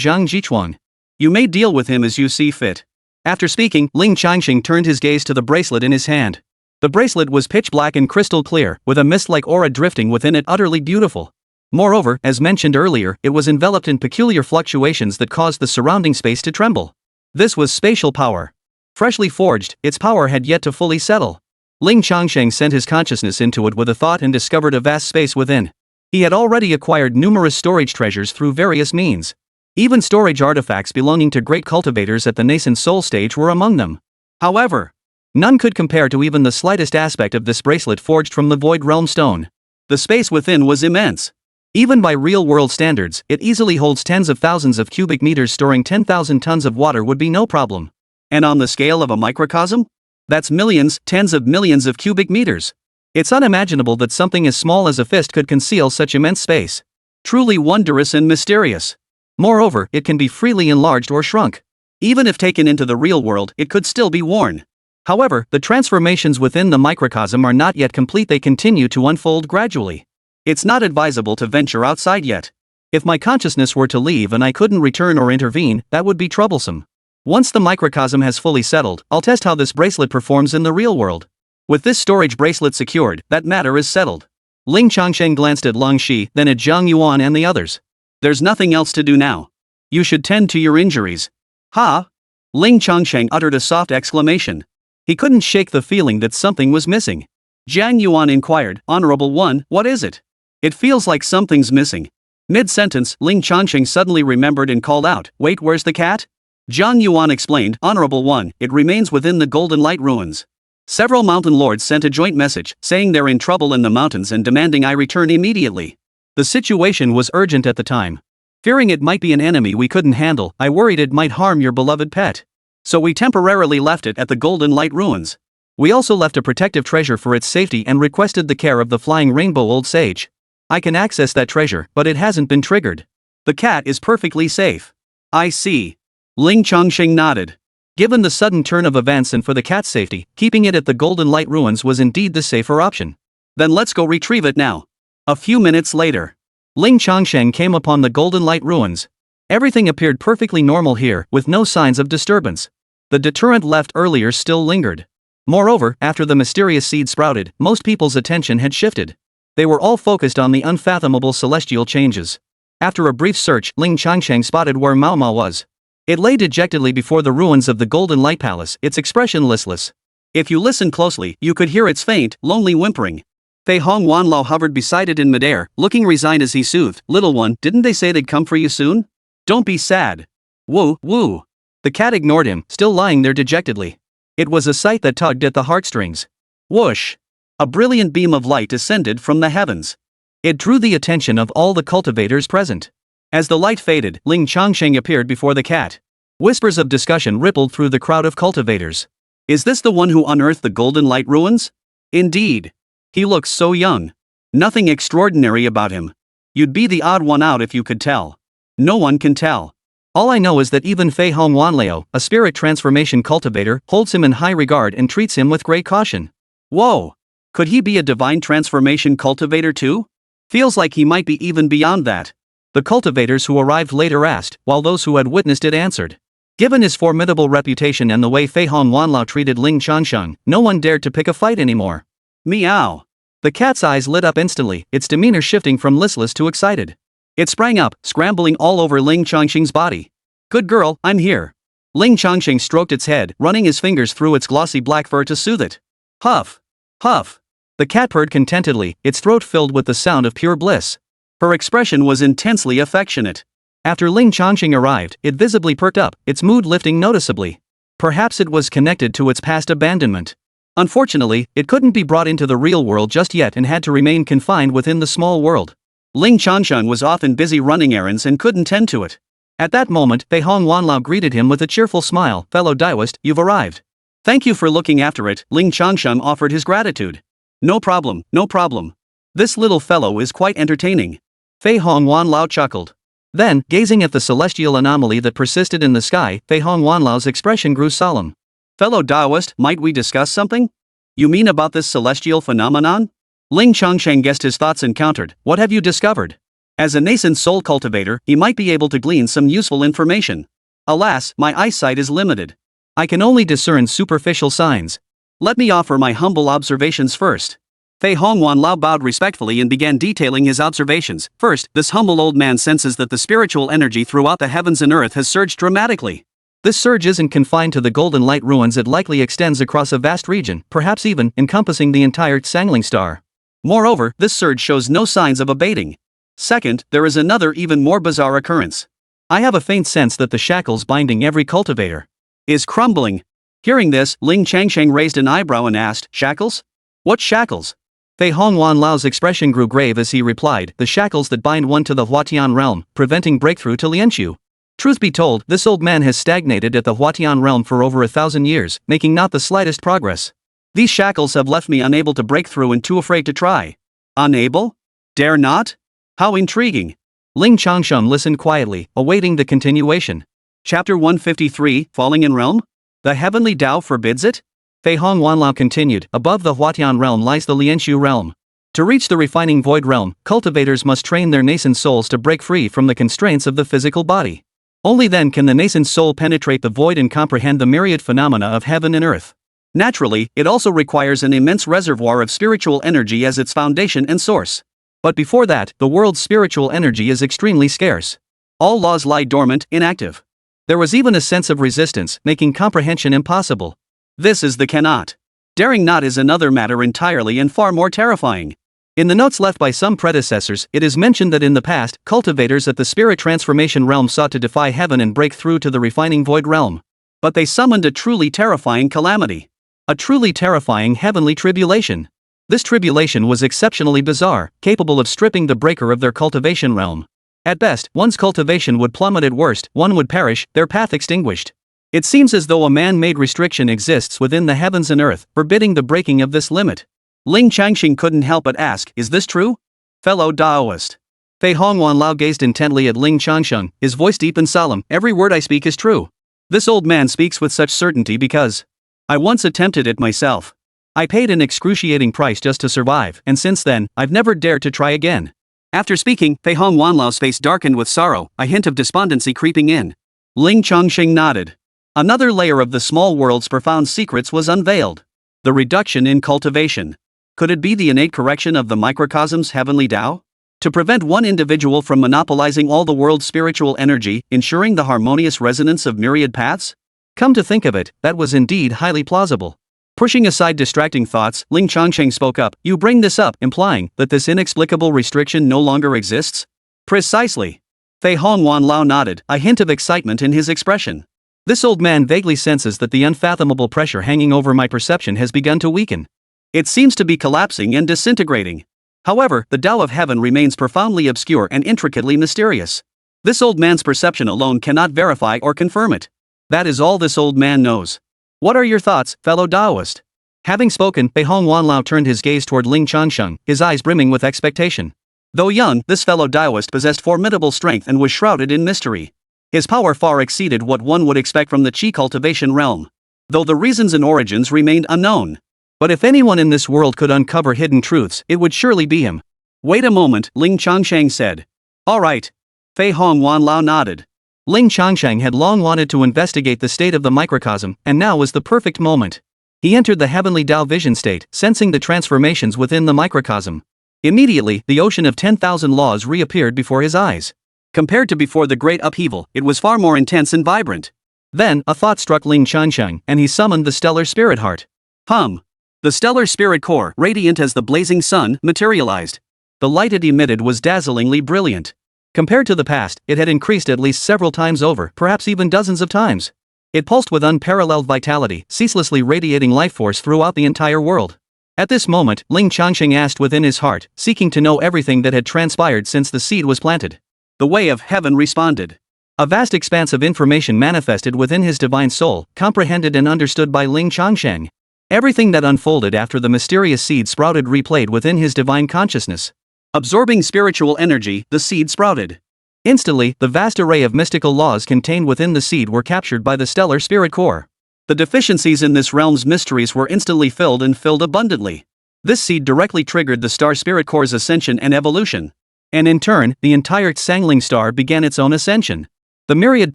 Zhang Jichuan. You may deal with him as you see fit. After speaking, Ling Changsheng turned his gaze to the bracelet in his hand. The bracelet was pitch black and crystal clear, with a mist-like aura drifting within it, utterly beautiful. Moreover, as mentioned earlier, it was enveloped in peculiar fluctuations that caused the surrounding space to tremble. This was spatial power. Freshly forged, its power had yet to fully settle. Ling Changsheng sent his consciousness into it with a thought and discovered a vast space within. He had already acquired numerous storage treasures through various means. Even storage artifacts belonging to great cultivators at the nascent soul stage were among them. However, none could compare to even the slightest aspect of this bracelet forged from the Void Realm Stone. The space within was immense. Even by real-world standards, it easily holds tens of thousands of cubic meters. Storing 10,000 tons of water would be no problem. And on the scale of a microcosm? That's millions, tens of millions of cubic meters. It's unimaginable that something as small as a fist could conceal such immense space. Truly wondrous and mysterious. Moreover, it can be freely enlarged or shrunk. Even if taken into the real world, it could still be worn. However, the transformations within the microcosm are not yet complete. They continue to unfold gradually. It's not advisable to venture outside yet. If my consciousness were to leave and I couldn't return or intervene, that would be troublesome. Once the microcosm has fully settled, I'll test how this bracelet performs in the real world. With this storage bracelet secured, that matter is settled. Ling Changsheng glanced at Long Shi, then at Zhang Yuan and the others. There's nothing else to do now. You should tend to your injuries. Ha! Ling Changsheng uttered a soft exclamation. He couldn't shake the feeling that something was missing. Zhang Yuan inquired, Honorable One, what is it? It feels like something's missing. Mid-sentence, Ling Changsheng suddenly remembered and called out, Wait, where's the cat? Zhang Yuan explained, Honorable One, it remains within the Golden Light Ruins. Several mountain lords sent a joint message, saying they're in trouble in the mountains and demanding I return immediately. The situation was urgent at the time. Fearing it might be an enemy we couldn't handle, I worried it might harm your beloved pet. So we temporarily left it at the Golden Light Ruins. We also left a protective treasure for its safety and requested the care of the Flying Rainbow Old Sage. I can access that treasure, but it hasn't been triggered. The cat is perfectly safe. I see. Ling Changsheng nodded. Given the sudden turn of events and for the cat's safety, keeping it at the Golden Light Ruins was indeed the safer option. Then let's go retrieve it now. A few minutes later, Ling Changsheng came upon the Golden Light Ruins. Everything appeared perfectly normal here, with no signs of disturbance. The deterrent left earlier still lingered. Moreover, after the mysterious seed sprouted, most people's attention had shifted. They were all focused on the unfathomable celestial changes. After a brief search, Ling Changsheng spotted where Mao Mao was. It lay dejectedly before the ruins of the Golden Light Palace, its expression listless. If you listen closely, you could hear its faint, lonely whimpering. Fei Hong Wanlao hovered beside it in midair, looking resigned as he soothed, Little one, didn't they say they'd come for you soon? Don't be sad. Woo, woo. The cat ignored him, still lying there dejectedly. It was a sight that tugged at the heartstrings. Whoosh! A brilliant beam of light descended from the heavens. It drew the attention of all the cultivators present. As the light faded, Ling Changsheng appeared before the cat. Whispers of discussion rippled through the crowd of cultivators. Is this the one who unearthed the Golden Light Ruins? Indeed. He looks so young. Nothing extraordinary about him. You'd be the odd one out if you could tell. No one can tell. All I know is that even Fei Hong Wanlao, a spirit transformation cultivator, holds him in high regard and treats him with great caution. Whoa! Could he be a divine transformation cultivator too? Feels like he might be even beyond that. The cultivators who arrived later asked, while those who had witnessed it answered. Given his formidable reputation and the way Fei Hong Wanlao treated Ling Changsheng, no one dared to pick a fight anymore. Meow. The cat's eyes lit up instantly, its demeanor shifting from listless to excited. It sprang up, scrambling all over Ling Changsheng's body. Good girl, I'm here. Ling Changsheng stroked its head, running his fingers through its glossy black fur to soothe it. Huff. Huff. The cat purred contentedly, its throat filled with the sound of pure bliss. Her expression was intensely affectionate. After Ling Changsheng arrived, it visibly perked up, its mood lifting noticeably. Perhaps it was connected to its past abandonment. Unfortunately, it couldn't be brought into the real world just yet and had to remain confined within the small world. Ling Changsheng was often busy running errands and couldn't tend to it. At that moment, Fei Hong Wanlao greeted him with a cheerful smile. Fellow Daoist, you've arrived. Thank you for looking after it, Ling Changsheng offered his gratitude. No problem, no problem. This little fellow is quite entertaining. Fei Hong Wanlao chuckled. Then, gazing at the celestial anomaly that persisted in the sky, Fei Hong Wanlao's expression grew solemn. Fellow Daoist, might we discuss something? You mean about this celestial phenomenon? Ling Changsheng guessed his thoughts and countered, what have you discovered? As a nascent soul cultivator, he might be able to glean some useful information. Alas, my eyesight is limited. I can only discern superficial signs. Let me offer my humble observations first. Fei Hong Wanlao bowed respectfully and began detailing his observations. First, this humble old man senses that the spiritual energy throughout the heavens and earth has surged dramatically. This surge isn't confined to the Golden Light ruins, it likely extends across a vast region, perhaps even encompassing the entire Sangling star. Moreover, this surge shows no signs of abating. Second, there is another even more bizarre occurrence. I have a faint sense that the shackles binding every cultivator is crumbling. Hearing this, Ling Changsheng raised an eyebrow and asked, shackles? What shackles? Fei Hong Wanlao's expression grew grave as he replied, the shackles that bind one to the Huatian realm, preventing breakthrough to Lianqiu. Truth be told, this old man has stagnated at the Huatian realm for over 1,000 years, making not the slightest progress. These shackles have left me unable to break through and too afraid to try. Unable? Dare not? How intriguing. Ling Changsheng listened quietly, awaiting the continuation. Chapter 153, Falling in Realm? The Heavenly Tao forbids it? Fei Hong Wanlao continued, above the Huatian realm lies the Lianqiu realm. To reach the refining void realm, cultivators must train their nascent souls to break free from the constraints of the physical body. Only then can the nascent soul penetrate the void and comprehend the myriad phenomena of heaven and earth. Naturally, it also requires an immense reservoir of spiritual energy as its foundation and source. But before that, the world's spiritual energy is extremely scarce. All laws lie dormant, inactive. There was even a sense of resistance, making comprehension impossible. This is the cannot. Daring not is another matter entirely and far more terrifying. In the notes left by some predecessors, it is mentioned that in the past, cultivators at the spirit transformation realm sought to defy heaven and break through to the refining void realm. But they summoned a truly terrifying calamity. A truly terrifying heavenly tribulation. This tribulation was exceptionally bizarre, capable of stripping the breaker of their cultivation realm. At best, one's cultivation would plummet, at worst, one would perish, their path extinguished. It seems as though a man-made restriction exists within the heavens and earth, forbidding the breaking of this limit. Ling Changsheng couldn't help but ask, is this true? Fellow Daoist. Fei Hong Wanlao gazed intently at Ling Changsheng, his voice deep and solemn, every word I speak is true. This old man speaks with such certainty because I once attempted it myself. I paid an excruciating price just to survive, and since then, I've never dared to try again. After speaking, Fei Hong Wanlao's face darkened with sorrow, a hint of despondency creeping in. Ling Changsheng nodded. Another layer of the small world's profound secrets was unveiled. The reduction in cultivation. Could it be the innate correction of the microcosm's heavenly Tao? To prevent one individual from monopolizing all the world's spiritual energy, ensuring the harmonious resonance of myriad paths? Come to think of it, that was indeed highly plausible. Pushing aside distracting thoughts, Ling Changsheng spoke up, you bring this up, implying that this inexplicable restriction no longer exists? Precisely. Fei Hong Wanlao nodded, a hint of excitement in his expression. This old man vaguely senses that the unfathomable pressure hanging over my perception has begun to weaken. It seems to be collapsing and disintegrating. However, the Tao of heaven remains profoundly obscure and intricately mysterious. This old man's perception alone cannot verify or confirm it. That is all this old man knows. What are your thoughts, fellow Daoist? Having spoken, Fei Hong Wanlao turned his gaze toward Ling Changsheng, his eyes brimming with expectation. Though young, this fellow Daoist possessed formidable strength and was shrouded in mystery. His power far exceeded what one would expect from the Qi cultivation realm. Though the reasons and origins remained unknown. But if anyone in this world could uncover hidden truths, it would surely be him. Wait a moment, Ling Changsheng said. All right. Fei Hong Wanlao nodded. Ling Changsheng had long wanted to investigate the state of the microcosm, and now was the perfect moment. He entered the heavenly Tao vision state, sensing the transformations within the microcosm. Immediately, the ocean of 10,000 laws reappeared before his eyes. Compared to before the great upheaval, it was far more intense and vibrant. Then, a thought struck Ling Changsheng, and he summoned the stellar spirit heart. The stellar spirit core, radiant as the blazing sun, materialized. The light it emitted was dazzlingly brilliant. Compared to the past, it had increased at least several times over, perhaps even dozens of times. It pulsed with unparalleled vitality, ceaselessly radiating life force throughout the entire world. At this moment, Ling Changsheng asked within his heart, seeking to know everything that had transpired since the seed was planted. The way of heaven responded. A vast expanse of information manifested within his divine soul, comprehended and understood by Ling Changsheng. Everything that unfolded after the mysterious seed sprouted replayed within his divine consciousness. Absorbing spiritual energy, the seed sprouted. Instantly, the vast array of mystical laws contained within the seed were captured by the stellar spirit core. The deficiencies in this realm's mysteries were instantly filled and filled abundantly. This seed directly triggered the star spirit core's ascension and evolution. And in turn, the entire Xinyue star began its own ascension. The myriad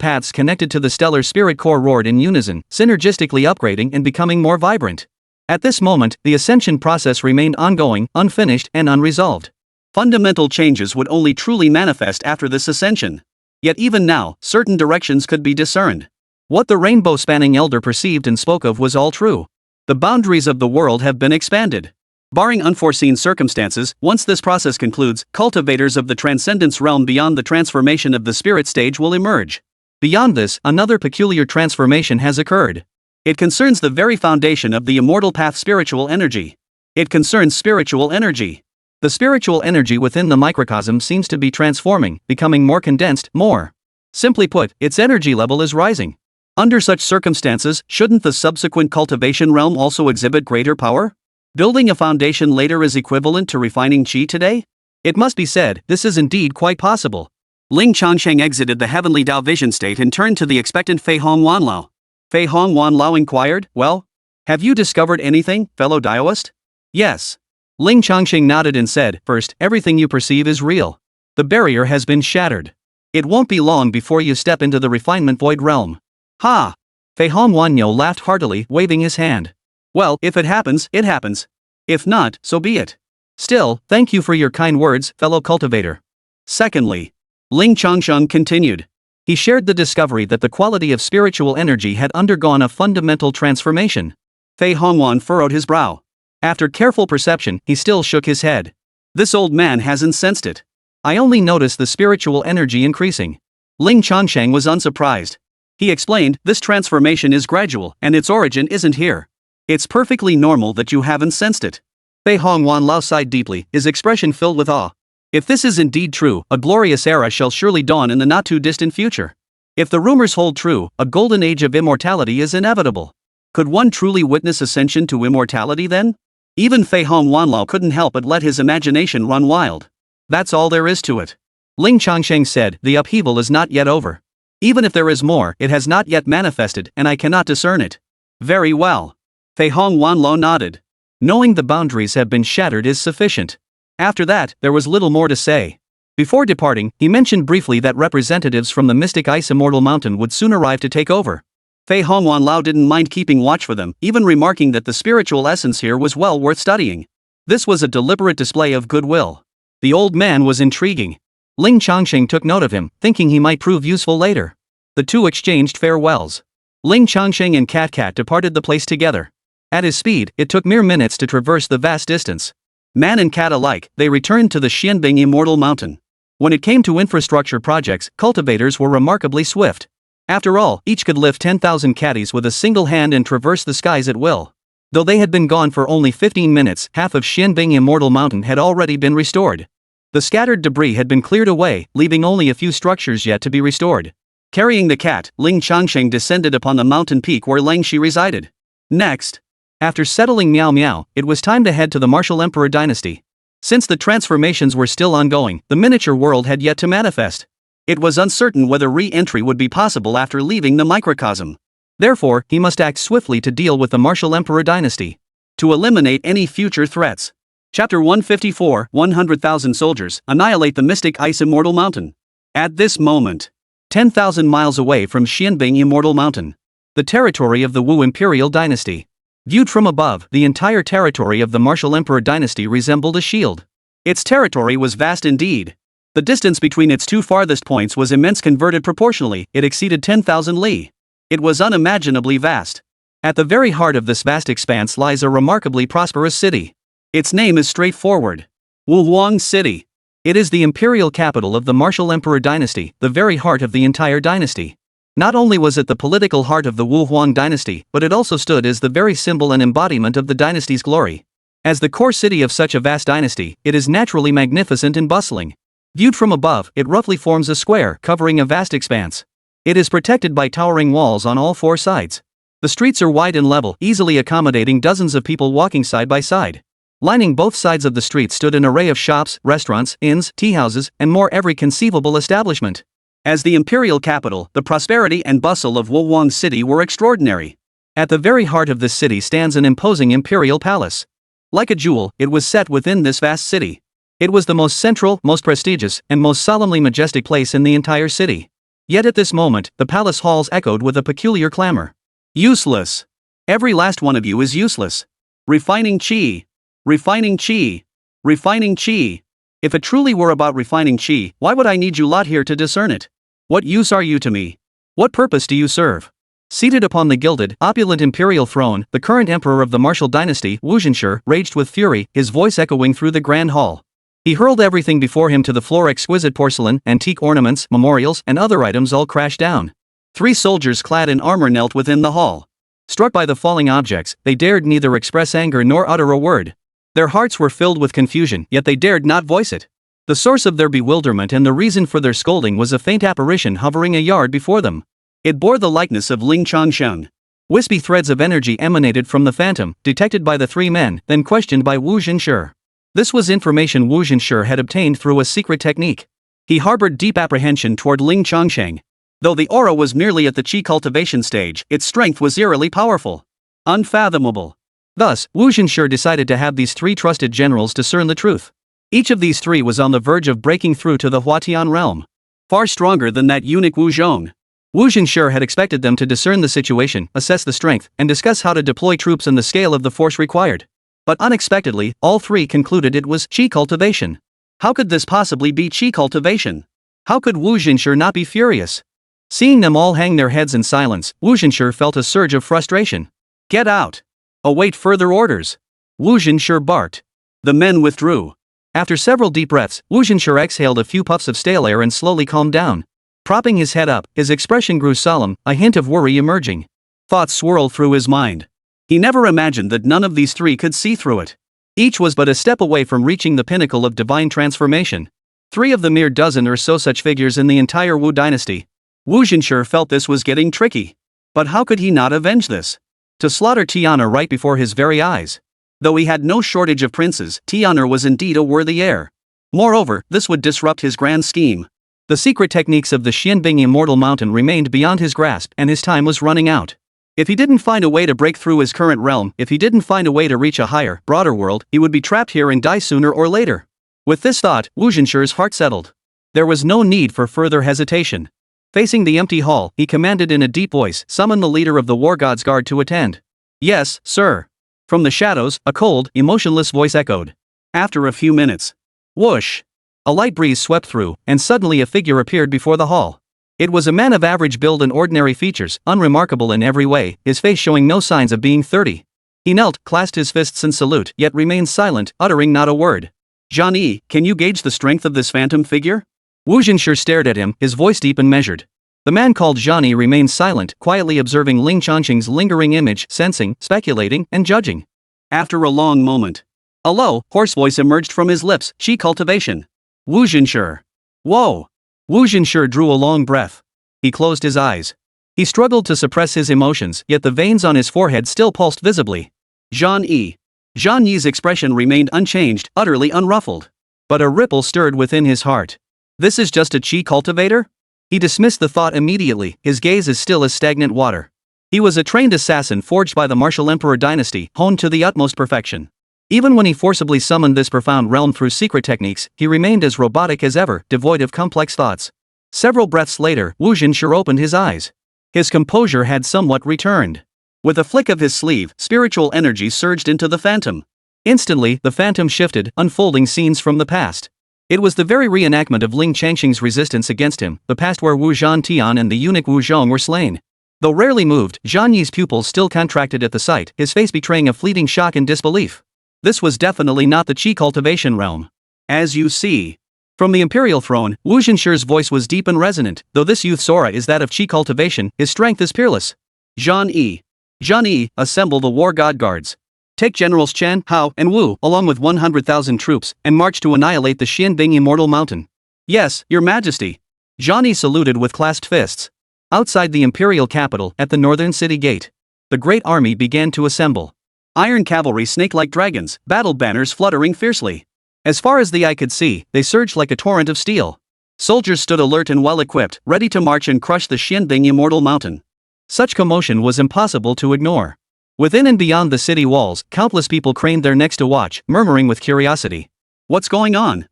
paths connected to the stellar spirit core roared in unison, synergistically upgrading and becoming more vibrant. At this moment, the ascension process remained ongoing, unfinished, and unresolved. Fundamental changes would only truly manifest after this ascension. Yet even now, certain directions could be discerned. What the rainbow-spanning elder perceived and spoke of was all true. The boundaries of the world have been expanded. Barring unforeseen circumstances, once this process concludes, cultivators of the transcendence realm beyond the transformation of the spirit stage will emerge. Beyond this, another peculiar transformation has occurred. It concerns the very foundation of the immortal path, spiritual energy. It concerns spiritual energy. The spiritual energy within the microcosm seems to be transforming, becoming more condensed, more. Simply put, its energy level is rising. Under such circumstances, shouldn't the subsequent cultivation realm also exhibit greater power? Building a foundation later is equivalent to refining qi today? It must be said, this is indeed quite possible. Ling Changsheng exited the heavenly Dao vision state and turned to the expectant Fei Hong Wanlao. Fei Hong Wanlao inquired, "Well, have you discovered anything, fellow Daoist?" "Yes." Ling Changsheng nodded and said, "First, everything you perceive is real. The barrier has been shattered. It won't be long before you step into the refinement void realm." "Ha!" Fei Hong Wanlao laughed heartily, waving his hand. "Well, if it happens, it happens. If not, so be it. Still, thank you for your kind words, fellow cultivator." Secondly, Ling Changsheng continued. He shared the discovery that the quality of spiritual energy had undergone a fundamental transformation. Fei Hongwan furrowed his brow. After careful perception, he still shook his head. "This old man hasn't sensed it. I only noticed the spiritual energy increasing." Ling Changsheng was unsurprised. He explained, "This transformation is gradual, and its origin isn't here. It's perfectly normal that you haven't sensed it." Fei Hongwan sighed deeply, his expression filled with awe. "If this is indeed true, a glorious era shall surely dawn in the not-too-distant future. If the rumors hold true, a golden age of immortality is inevitable. Could one truly witness ascension to immortality then?" Even Fei Hong Wanlao couldn't help but let his imagination run wild. "That's all there is to it." Ling Changsheng said, "The upheaval is not yet over. Even if there is more, it has not yet manifested, and I cannot discern it." "Very well." Fei Hong Wanlao nodded. Knowing the boundaries have been shattered is sufficient. After that, there was little more to say. Before departing, he mentioned briefly that representatives from the mystic ice immortal mountain would soon arrive to take over. Fei Hong Wanlao didn't mind keeping watch for them, even remarking that the spiritual essence here was well worth studying. This was a deliberate display of goodwill. The old man was intriguing. Ling Changsheng took note of him, thinking he might prove useful later. The two exchanged farewells. Ling Changsheng and Cat departed the place together. At his speed, it took mere minutes to traverse the vast distance. Man and cat alike, they returned to the Xianbing Immortal Mountain. When it came to infrastructure projects, cultivators were remarkably swift. After all, each could lift 10,000 caddies with a single hand and traverse the skies at will. Though they had been gone for only 15 minutes, half of Xianbing Immortal Mountain had already been restored. The scattered debris had been cleared away, leaving only a few structures yet to be restored. Carrying the cat, Ling Changsheng descended upon the mountain peak where Langshi resided. Next, after settling Miao Miao, it was time to head to the Martial Emperor dynasty. Since the transformations were still ongoing, the miniature world had yet to manifest. It was uncertain whether re-entry would be possible after leaving the microcosm. Therefore, he must act swiftly to deal with the Martial Emperor dynasty. To eliminate any future threats. Chapter 154, 100,000 soldiers, annihilate the mystic ice immortal mountain. At this moment, 10,000 miles away from Xianbing Immortal Mountain, the territory of the Wu Imperial dynasty. Viewed from above, the entire territory of the Martial Emperor dynasty resembled a shield. Its territory was vast indeed. The distance between its two farthest points was immense. Converted proportionally, it exceeded 10,000 li. It was unimaginably vast. At the very heart of this vast expanse lies a remarkably prosperous city. Its name is straightforward. Wuhuang City. It is the imperial capital of the martial emperor dynasty, the very heart of the entire dynasty. Not only was it the political heart of the Wuhuang dynasty, but it also stood as the very symbol and embodiment of the dynasty's glory. As the core city of such a vast dynasty, it is naturally magnificent and bustling. Viewed from above, it roughly forms a square covering a vast expanse. It is protected by towering walls on all four sides. The streets are wide and level, easily accommodating dozens of people walking side by side. Lining both sides of the street stood an array of shops, restaurants, inns, teahouses, and more every conceivable establishment. As the imperial capital, the prosperity and bustle of Wuhuang City were extraordinary. At the very heart of this city stands an imposing imperial palace. Like a jewel, it was set within this vast city. It was the most central, most prestigious, and most solemnly majestic place in the entire city. Yet at this moment, the palace halls echoed with a peculiar clamor. Useless. Every last one of you is useless. Refining qi. Refining qi. Refining qi. If it truly were about refining qi, why would I need you lot here to discern it? What use are you to me? What purpose do you serve? Seated upon the gilded, opulent imperial throne, the current emperor of the martial dynasty, Wu Zhenshi, raged with fury, his voice echoing through the grand hall. He hurled everything before him to the floor. Exquisite porcelain, antique ornaments, memorials, and other items all crashed down. 3 soldiers clad in armor knelt within the hall. Struck by the falling objects, they dared neither express anger nor utter a word. Their hearts were filled with confusion, yet they dared not voice it. The source of their bewilderment and the reason for their scolding was a faint apparition hovering a yard before them. It bore the likeness of Ling Changsheng. Wispy threads of energy emanated from the phantom, detected by the 3 men, then questioned by Wu Zhenshi. This was information Wu Zhenshi had obtained through a secret technique. He harbored deep apprehension toward Ling Changsheng. Though the aura was merely at the qi cultivation stage, its strength was eerily powerful. Unfathomable. Thus, Wu Zhenshi decided to have these 3 trusted generals discern the truth. Each of these 3 was on the verge of breaking through to the Huatian realm. Far stronger than that eunuch Wu Zhong. Wu Zhenshi had expected them to discern the situation, assess the strength, and discuss how to deploy troops and the scale of the force required. But unexpectedly, all 3 concluded it was qi cultivation. How could this possibly be qi cultivation? How could Wu Zhenshi not be furious? Seeing them all hang their heads in silence, Wu Zhenshi felt a surge of frustration. Get out! Await further orders. Wu Zhenshi barked. The men withdrew. After several deep breaths, Wu Zhenshi exhaled a few puffs of stale air and slowly calmed down. Propping his head up, his expression grew solemn, a hint of worry emerging. Thoughts swirled through his mind. He never imagined that none of these 3 could see through it. Each was but a step away from reaching the pinnacle of divine transformation. 3 of the mere dozen or so such figures in the entire Wu dynasty. Wu Zhenshi felt this was getting tricky. But how could he not avenge this? To slaughter Tian'er right before his very eyes. Though he had no shortage of princes, Tian'er was indeed a worthy heir. Moreover, this would disrupt his grand scheme. The secret techniques of the Xianbing Immortal Mountain remained beyond his grasp, and his time was running out. If he didn't find a way to break through his current realm, if he didn't find a way to reach a higher, broader world, he would be trapped here and die sooner or later. With this thought, Wu Zhenshi's heart settled. There was no need for further hesitation. Facing the empty hall, he commanded in a deep voice, "Summon the leader of the War God's Guard to attend." "Yes, sir." From the shadows, a cold, emotionless voice echoed. After a few minutes, whoosh! A light breeze swept through, and suddenly a figure appeared before the hall. It was a man of average build and ordinary features, unremarkable in every way, his face showing no signs of being 30. He knelt, clasped his fists in salute, yet remained silent, uttering not a word. "Zhang, can you gauge the strength of this phantom figure?" Wu Zhenshi stared at him, his voice deep and measured. The man called Xinyue remained silent, quietly observing Ling Changsheng's lingering image, sensing, speculating, and judging. After a long moment, a low, hoarse voice emerged from his lips, "Qi cultivation." Wu Zhenshi. Whoa! Wu Zhenshi drew a long breath. He closed his eyes. He struggled to suppress his emotions, yet the veins on his forehead still pulsed visibly. Xinyue's expression remained unchanged, utterly unruffled. But a ripple stirred within his heart. This is just a qi cultivator? He dismissed the thought immediately, his gaze as still as stagnant water. He was a trained assassin forged by the martial emperor dynasty, honed to the utmost perfection. Even when he forcibly summoned this profound realm through secret techniques, he remained as robotic as ever, devoid of complex thoughts. Several breaths later, Wu Zhenshi opened his eyes. His composure had somewhat returned. With a flick of his sleeve, spiritual energy surged into the phantom. Instantly, the phantom shifted, unfolding scenes from the past. It was the very reenactment of Ling Changsheng's resistance against him, the past where Wu Zhantian and the eunuch Wu Zhong were slain. Though rarely moved, Zhang Yi's pupils still contracted at the sight, his face betraying a fleeting shock and disbelief. This was definitely not the Qi cultivation realm. As you see. From the imperial throne, Wu Zhanshi's voice was deep and resonant. Though this youth's aura is that of Qi cultivation, his strength is peerless. Zhan Yi, assemble the war god guards. Take Generals Chen, Hao, and Wu, along with 100,000 troops, and march to annihilate the Xinyue Immortal Mountain. Yes, Your Majesty. Zhan Yi saluted with clasped fists. Outside the imperial capital, at the northern city gate, the great army began to assemble. Iron cavalry snake-like dragons, battle banners fluttering fiercely. As far as the eye could see, they surged like a torrent of steel. Soldiers stood alert and well-equipped, ready to march and crush the Xinyue Immortal Mountain. Such commotion was impossible to ignore. Within and beyond the city walls, countless people craned their necks to watch, murmuring with curiosity. What's going on?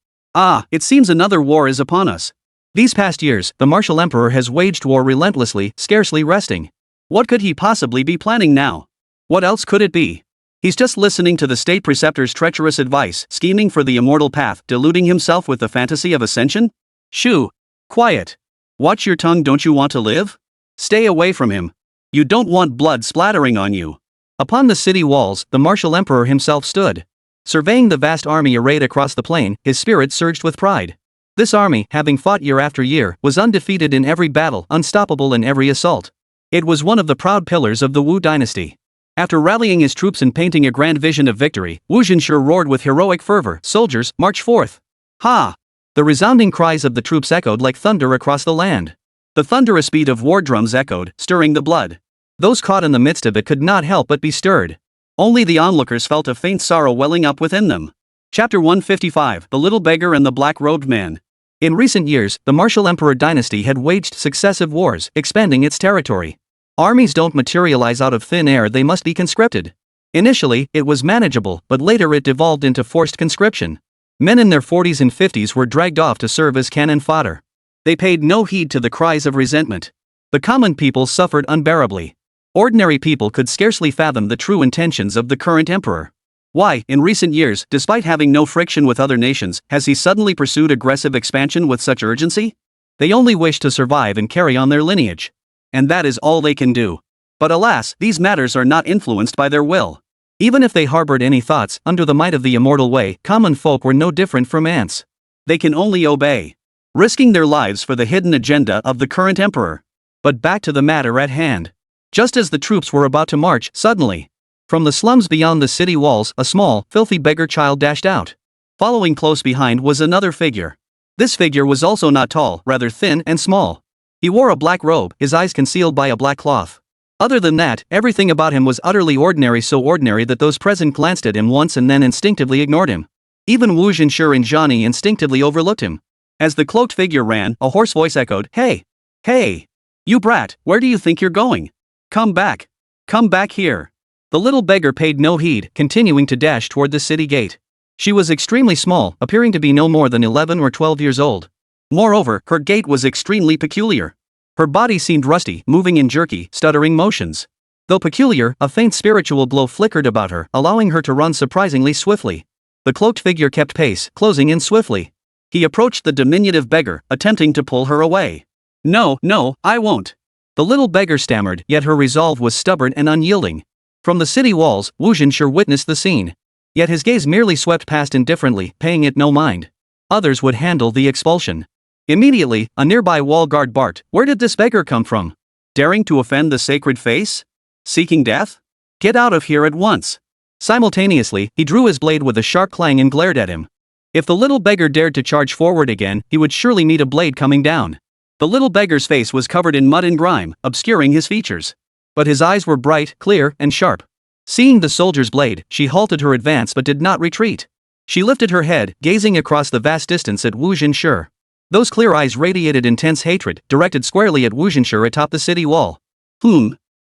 It seems another war is upon us. These past years, the martial emperor has waged war relentlessly, scarcely resting. What could he possibly be planning now? What else could it be? He's just listening to the state preceptor's treacherous advice, scheming for the immortal path, deluding himself with the fantasy of ascension? Shoo! Quiet! Watch your tongue, don't you want to live? Stay away from him. You don't want blood splattering on you. Upon the city walls, the martial emperor himself stood. Surveying the vast army arrayed across the plain, his spirit surged with pride. This army, having fought year after year, was undefeated in every battle, unstoppable in every assault. It was one of the proud pillars of the Wu dynasty. After rallying his troops and painting a grand vision of victory, Wu Zhanshi roared with heroic fervor, "Soldiers, march forth!" Ha! The resounding cries of the troops echoed like thunder across the land. The thunderous beat of war drums echoed, stirring the blood. Those caught in the midst of it could not help but be stirred. Only the onlookers felt a faint sorrow welling up within them. Chapter 155, The Little Beggar and the Black-Robed Man. In recent years, the martial emperor dynasty had waged successive wars, expanding its territory. Armies don't materialize out of thin air, they must be conscripted. Initially, it was manageable, but later it devolved into forced conscription. Men in their 40s and 50s were dragged off to serve as cannon fodder. They paid no heed to the cries of resentment. The common people suffered unbearably. Ordinary people could scarcely fathom the true intentions of the current emperor. Why, in recent years, despite having no friction with other nations, has he suddenly pursued aggressive expansion with such urgency? They only wish to survive and carry on their lineage. And that is all they can do. But alas, these matters are not influenced by their will. Even if they harbored any thoughts, under the might of the immortal way, common folk were no different from ants. They can only obey, risking their lives for the hidden agenda of the current emperor. But back to the matter at hand. Just as the troops were about to march, suddenly, from the slums beyond the city walls, a small, filthy beggar child dashed out. Following close behind was another figure. This figure was also not tall, rather thin and small. He wore a black robe, his eyes concealed by a black cloth. Other than that, everything about him was utterly ordinary, so ordinary that those present glanced at him once and then instinctively ignored him. Even Wu Zhanshi and Zhan Yi instinctively overlooked him. As the cloaked figure ran, a hoarse voice echoed, "Hey! Hey! You brat, where do you think you're going? Come back! Come back here!" The little beggar paid no heed, continuing to dash toward the city gate. She was extremely small, appearing to be no more than 11 or 12 years old. Moreover, her gait was extremely peculiar. Her body seemed rusty, moving in jerky, stuttering motions. Though peculiar, a faint spiritual glow flickered about her, allowing her to run surprisingly swiftly. The cloaked figure kept pace, closing in swiftly. He approached the diminutive beggar, attempting to pull her away. "No, I won't." The little beggar stammered, yet her resolve was stubborn and unyielding. From the city walls, Wu Zhanshi witnessed the scene. Yet his gaze merely swept past indifferently, paying it no mind. Others would handle the expulsion. Immediately, a nearby wall guard barked, "Where did this beggar come from? Daring to offend the sacred face? Seeking death? Get out of here at once." Simultaneously, he drew his blade with a sharp clang and glared at him. If the little beggar dared to charge forward again, he would surely meet a blade coming down. The little beggar's face was covered in mud and grime, obscuring his features. But his eyes were bright, clear, and sharp. Seeing the soldier's blade, she halted her advance but did not retreat. She lifted her head, gazing across the vast distance at Wu Zhanshi. Those clear eyes radiated intense hatred, directed squarely at Wu Zhanshi atop the city wall.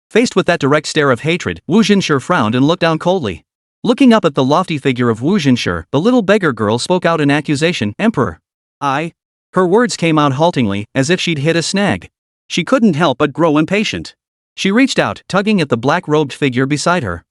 Faced with that direct stare of hatred, Wu Zhanshi frowned and looked down coldly. Looking up at the lofty figure of Wu Zhanshi, the little beggar girl spoke out in accusation, "Emperor." Her words came out haltingly, as if she'd hit a snag. She couldn't help but grow impatient. She reached out, tugging at the black-robed figure beside her.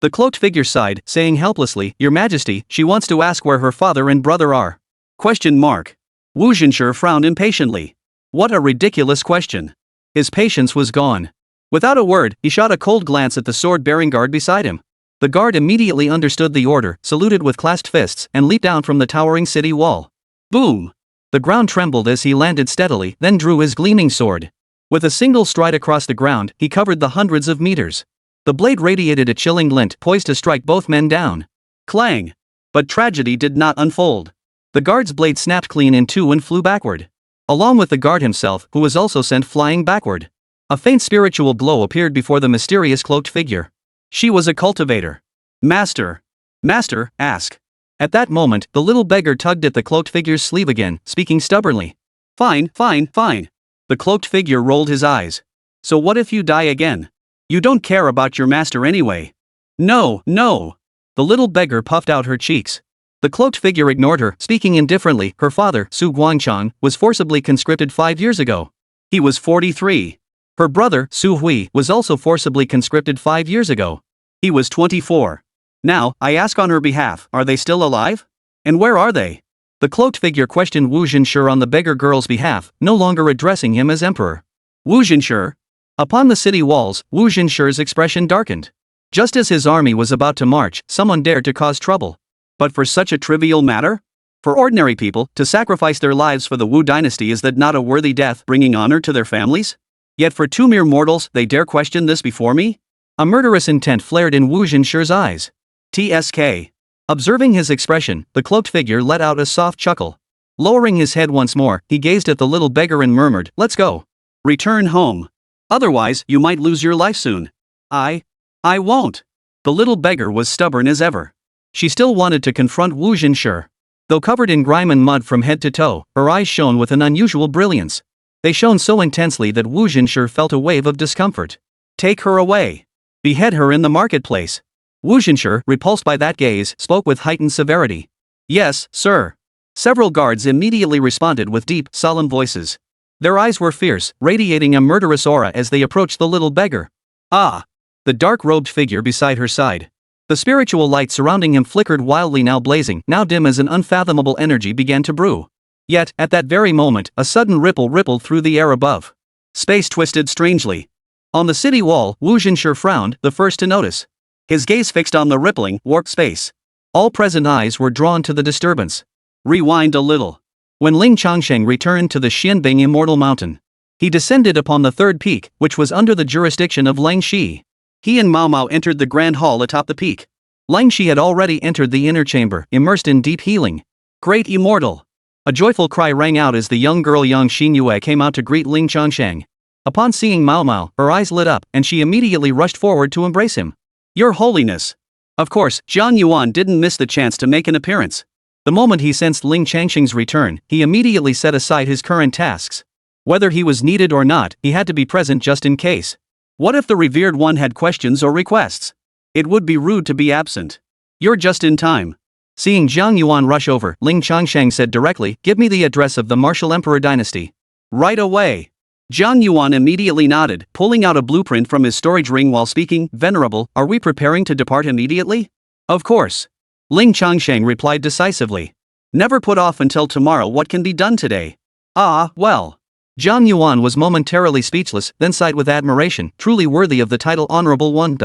The cloaked figure sighed, saying helplessly, "Your Majesty, she wants to ask where her father and brother are." Question mark. Wu Zhenshi frowned impatiently. What a ridiculous question. His patience was gone. Without a word, he shot a cold glance at the sword-bearing guard beside him. The guard immediately understood the order, saluted with clasped fists, and leaped down from the towering city wall. Boom! The ground trembled as he landed steadily, then drew his gleaming sword. With a single stride across the ground, he covered the hundreds of meters. The blade radiated a chilling glint, poised to strike both men down. Clang! But tragedy did not unfold. The guard's blade snapped clean in two and flew backward. Along with the guard himself, who was also sent flying backward. A faint spiritual glow appeared before the mysterious cloaked figure. She was a cultivator. Master! Master, ask. At that moment, the little beggar tugged at the cloaked figure's sleeve again, speaking stubbornly. Fine, fine, fine. The cloaked figure rolled his eyes. So what if you die again? You don't care about your master anyway. No, no. The little beggar puffed out her cheeks. The cloaked figure ignored her, speaking indifferently. Her father, Su Guangchang, was forcibly conscripted 5 years ago. He was 43. Her brother, Su Hui, was also forcibly conscripted 5 years ago. He was 24. Now, I ask on her behalf, are they still alive? And where are they? The cloaked figure questioned Wu Zhenshi on the beggar girl's behalf, no longer addressing him as emperor. Wu Zhenshi? Upon the city walls, Wu Zhenshi's expression darkened. Just as his army was about to march, someone dared to cause trouble. But for such a trivial matter? For ordinary people, to sacrifice their lives for the Wu dynasty, is that not a worthy death, bringing honor to their families? Yet for two mere mortals, they dare question this before me? A murderous intent flared in Wu Zhenshi's eyes. TSK. Observing his expression, the cloaked figure let out a soft chuckle. Lowering his head once more, he gazed at the little beggar and murmured, "Let's go. Return home. Otherwise, you might lose your life soon." I won't. The little beggar was stubborn as ever. She still wanted to confront Wu Zhenshi. Though covered in grime and mud from head to toe, her eyes shone with an unusual brilliance. They shone so intensely that Wu Zhenshi felt a wave of discomfort. Take her away. Behead her in the marketplace. Wu Zhenshi, repulsed by that gaze, spoke with heightened severity. Yes, sir. Several guards immediately responded with deep, solemn voices. Their eyes were fierce, radiating a murderous aura as they approached the little beggar. Ah! The dark-robed figure beside her sighed. The spiritual light surrounding him flickered wildly, now blazing, now dim, as an unfathomable energy began to brew. Yet, at that very moment, a sudden ripple rippled through the air above. Space twisted strangely. On the city wall, Wu Zhenshi frowned, the first to notice. His gaze fixed on the rippling, warped space. All present eyes were drawn to the disturbance. Rewind a little. When Ling Changsheng returned to the Xianbing Immortal Mountain, he descended upon the third peak, which was under the jurisdiction of Lang Shi. He and Mao Mao entered the grand hall atop the peak. Lang Shi had already entered the inner chamber, immersed in deep healing. Great Immortal! A joyful cry rang out as the young girl Xinyue came out to greet Ling Changsheng. Upon seeing Mao Mao, her eyes lit up, and she immediately rushed forward to embrace him. Your Holiness! Of course, Zhang Yuan didn't miss the chance to make an appearance. The moment he sensed Ling Changsheng's return, he immediately set aside his current tasks. Whether he was needed or not, he had to be present just in case. What if the revered one had questions or requests? It would be rude to be absent. You're just in time. Seeing Zhang Yuan rush over, Ling Changsheng said directly, "Give me the address of the Martial Emperor dynasty." Right away. Zhang Yuan immediately nodded, pulling out a blueprint from his storage ring while speaking. "Venerable, are we preparing to depart immediately?" "Of course." Ling Changsheng replied decisively. "Never put off until tomorrow what can be done today." "Ah, well." Zhang Yuan was momentarily speechless, then sighed with admiration, truly worthy of the title Honorable One.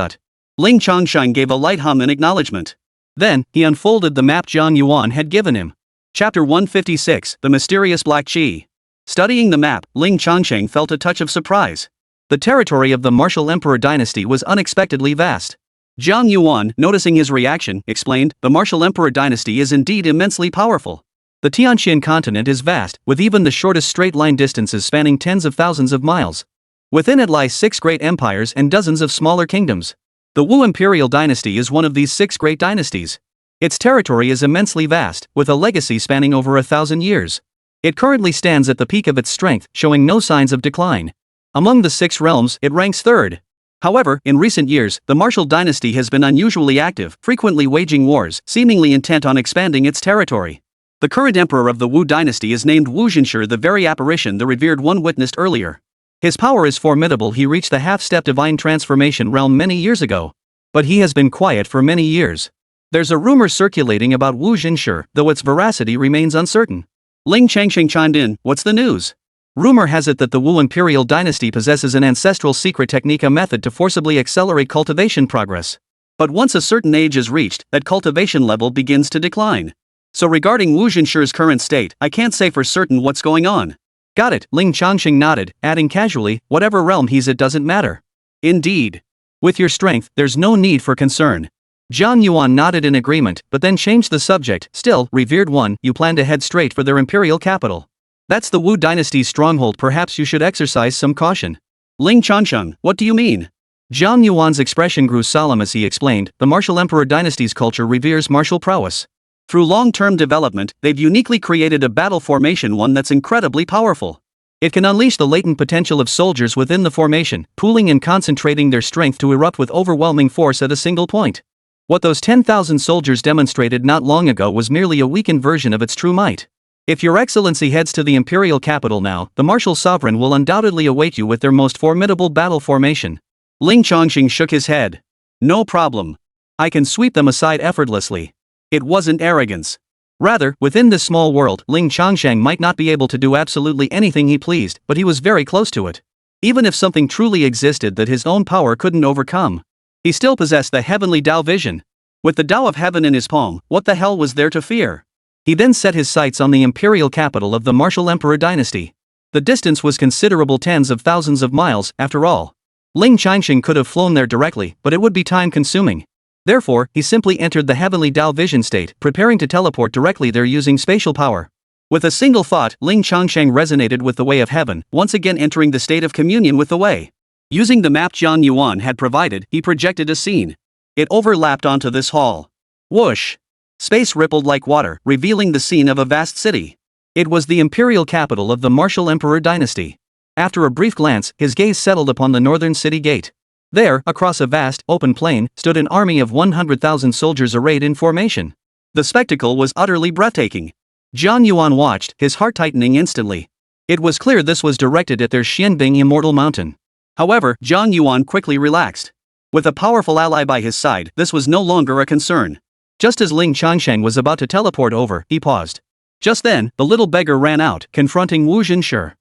Ling Changsheng gave a light hum in acknowledgement. Then, he unfolded the map Zhang Yuan had given him. Chapter 156, The Mysterious Black Qi. Studying the map, Ling Changsheng felt a touch of surprise. The territory of the Martial Emperor dynasty was unexpectedly vast. Zhang Yuan, noticing his reaction, explained, "The Martial Emperor dynasty is indeed immensely powerful. The Tianqian continent is vast, with even the shortest straight-line distances spanning tens of thousands of miles. Within it lie 6 great empires and dozens of smaller kingdoms. The Wu Imperial dynasty is one of these 6 great dynasties. Its territory is immensely vast, with a legacy spanning over 1,000 years. It currently stands at the peak of its strength, showing no signs of decline. Among the 6 realms, it ranks 3rd. However, in recent years, the Martial dynasty has been unusually active, frequently waging wars, seemingly intent on expanding its territory. The current emperor of the Wu dynasty is named Wu Zhenshi, the very apparition the revered one witnessed earlier. His power is formidable. He reached the half-step divine transformation realm many years ago. but he has been quiet for many years. There's a rumor circulating about Wu Jinshi, though its veracity remains uncertain. Ling Changsheng chimed in, what's the news? Rumor has it that the Wu imperial dynasty possesses an ancestral secret technique, a method to forcibly accelerate cultivation progress. But once a certain age is reached, that cultivation level begins to decline. So regarding Wu Jinshi's current state, I can't say for certain what's going on. Got it, Ling Changsheng nodded, adding casually, whatever realm he's it doesn't matter. Indeed. With your strength, there's no need for concern. Zhang Yuan nodded in agreement, but then changed the subject. Still, revered one, you plan to head straight for their imperial capital. That's the Wu dynasty's stronghold, perhaps you should exercise some caution. Ling Changsheng, what do you mean? Zhang Yuan's expression grew solemn as he explained, the martial emperor dynasty's culture reveres martial prowess. Through long-term development, they've uniquely created a battle formation, one that's incredibly powerful. It can unleash the latent potential of soldiers within the formation, pooling and concentrating their strength to erupt with overwhelming force at a single point. What those 10,000 soldiers demonstrated not long ago was merely a weakened version of its true might. If your excellency heads to the imperial capital now, the martial sovereign will undoubtedly await you with their most formidable battle formation. Ling Changsheng shook his head. No problem. I can sweep them aside effortlessly. It wasn't arrogance. Rather, within this small world, Ling Changsheng might not be able to do absolutely anything he pleased, but he was very close to it. Even if something truly existed that his own power couldn't overcome, he still possessed the heavenly Tao vision. With the Tao of heaven in his palm, what the hell was there to fear? He then set his sights on the imperial capital of the martial emperor dynasty. The distance was considerable, tens of thousands of miles, after all. Ling Changsheng could have flown there directly, but it would be time-consuming. Therefore, he simply entered the heavenly Tao vision state, preparing to teleport directly there using spatial power. With a single thought, Ling Changsheng resonated with the way of heaven, once again entering the state of communion with the way. Using the map Zhang Yuan had provided, he projected a scene. It overlapped onto this hall. Whoosh! Space rippled like water, revealing the scene of a vast city. It was the imperial capital of the martial emperor dynasty. After a brief glance, his gaze settled upon the northern city gate. There, across a vast, open plain, stood an army of 100,000 soldiers arrayed in formation. The spectacle was utterly breathtaking. Zhang Yuan watched, his heart tightening instantly. It was clear this was directed at their Xianbing immortal mountain. However, Zhang Yuan quickly relaxed. With a powerful ally by his side, this was no longer a concern. Just as Ling Changsheng was about to teleport over, he paused. Just then, the little beggar ran out, confronting Wu Jinshi.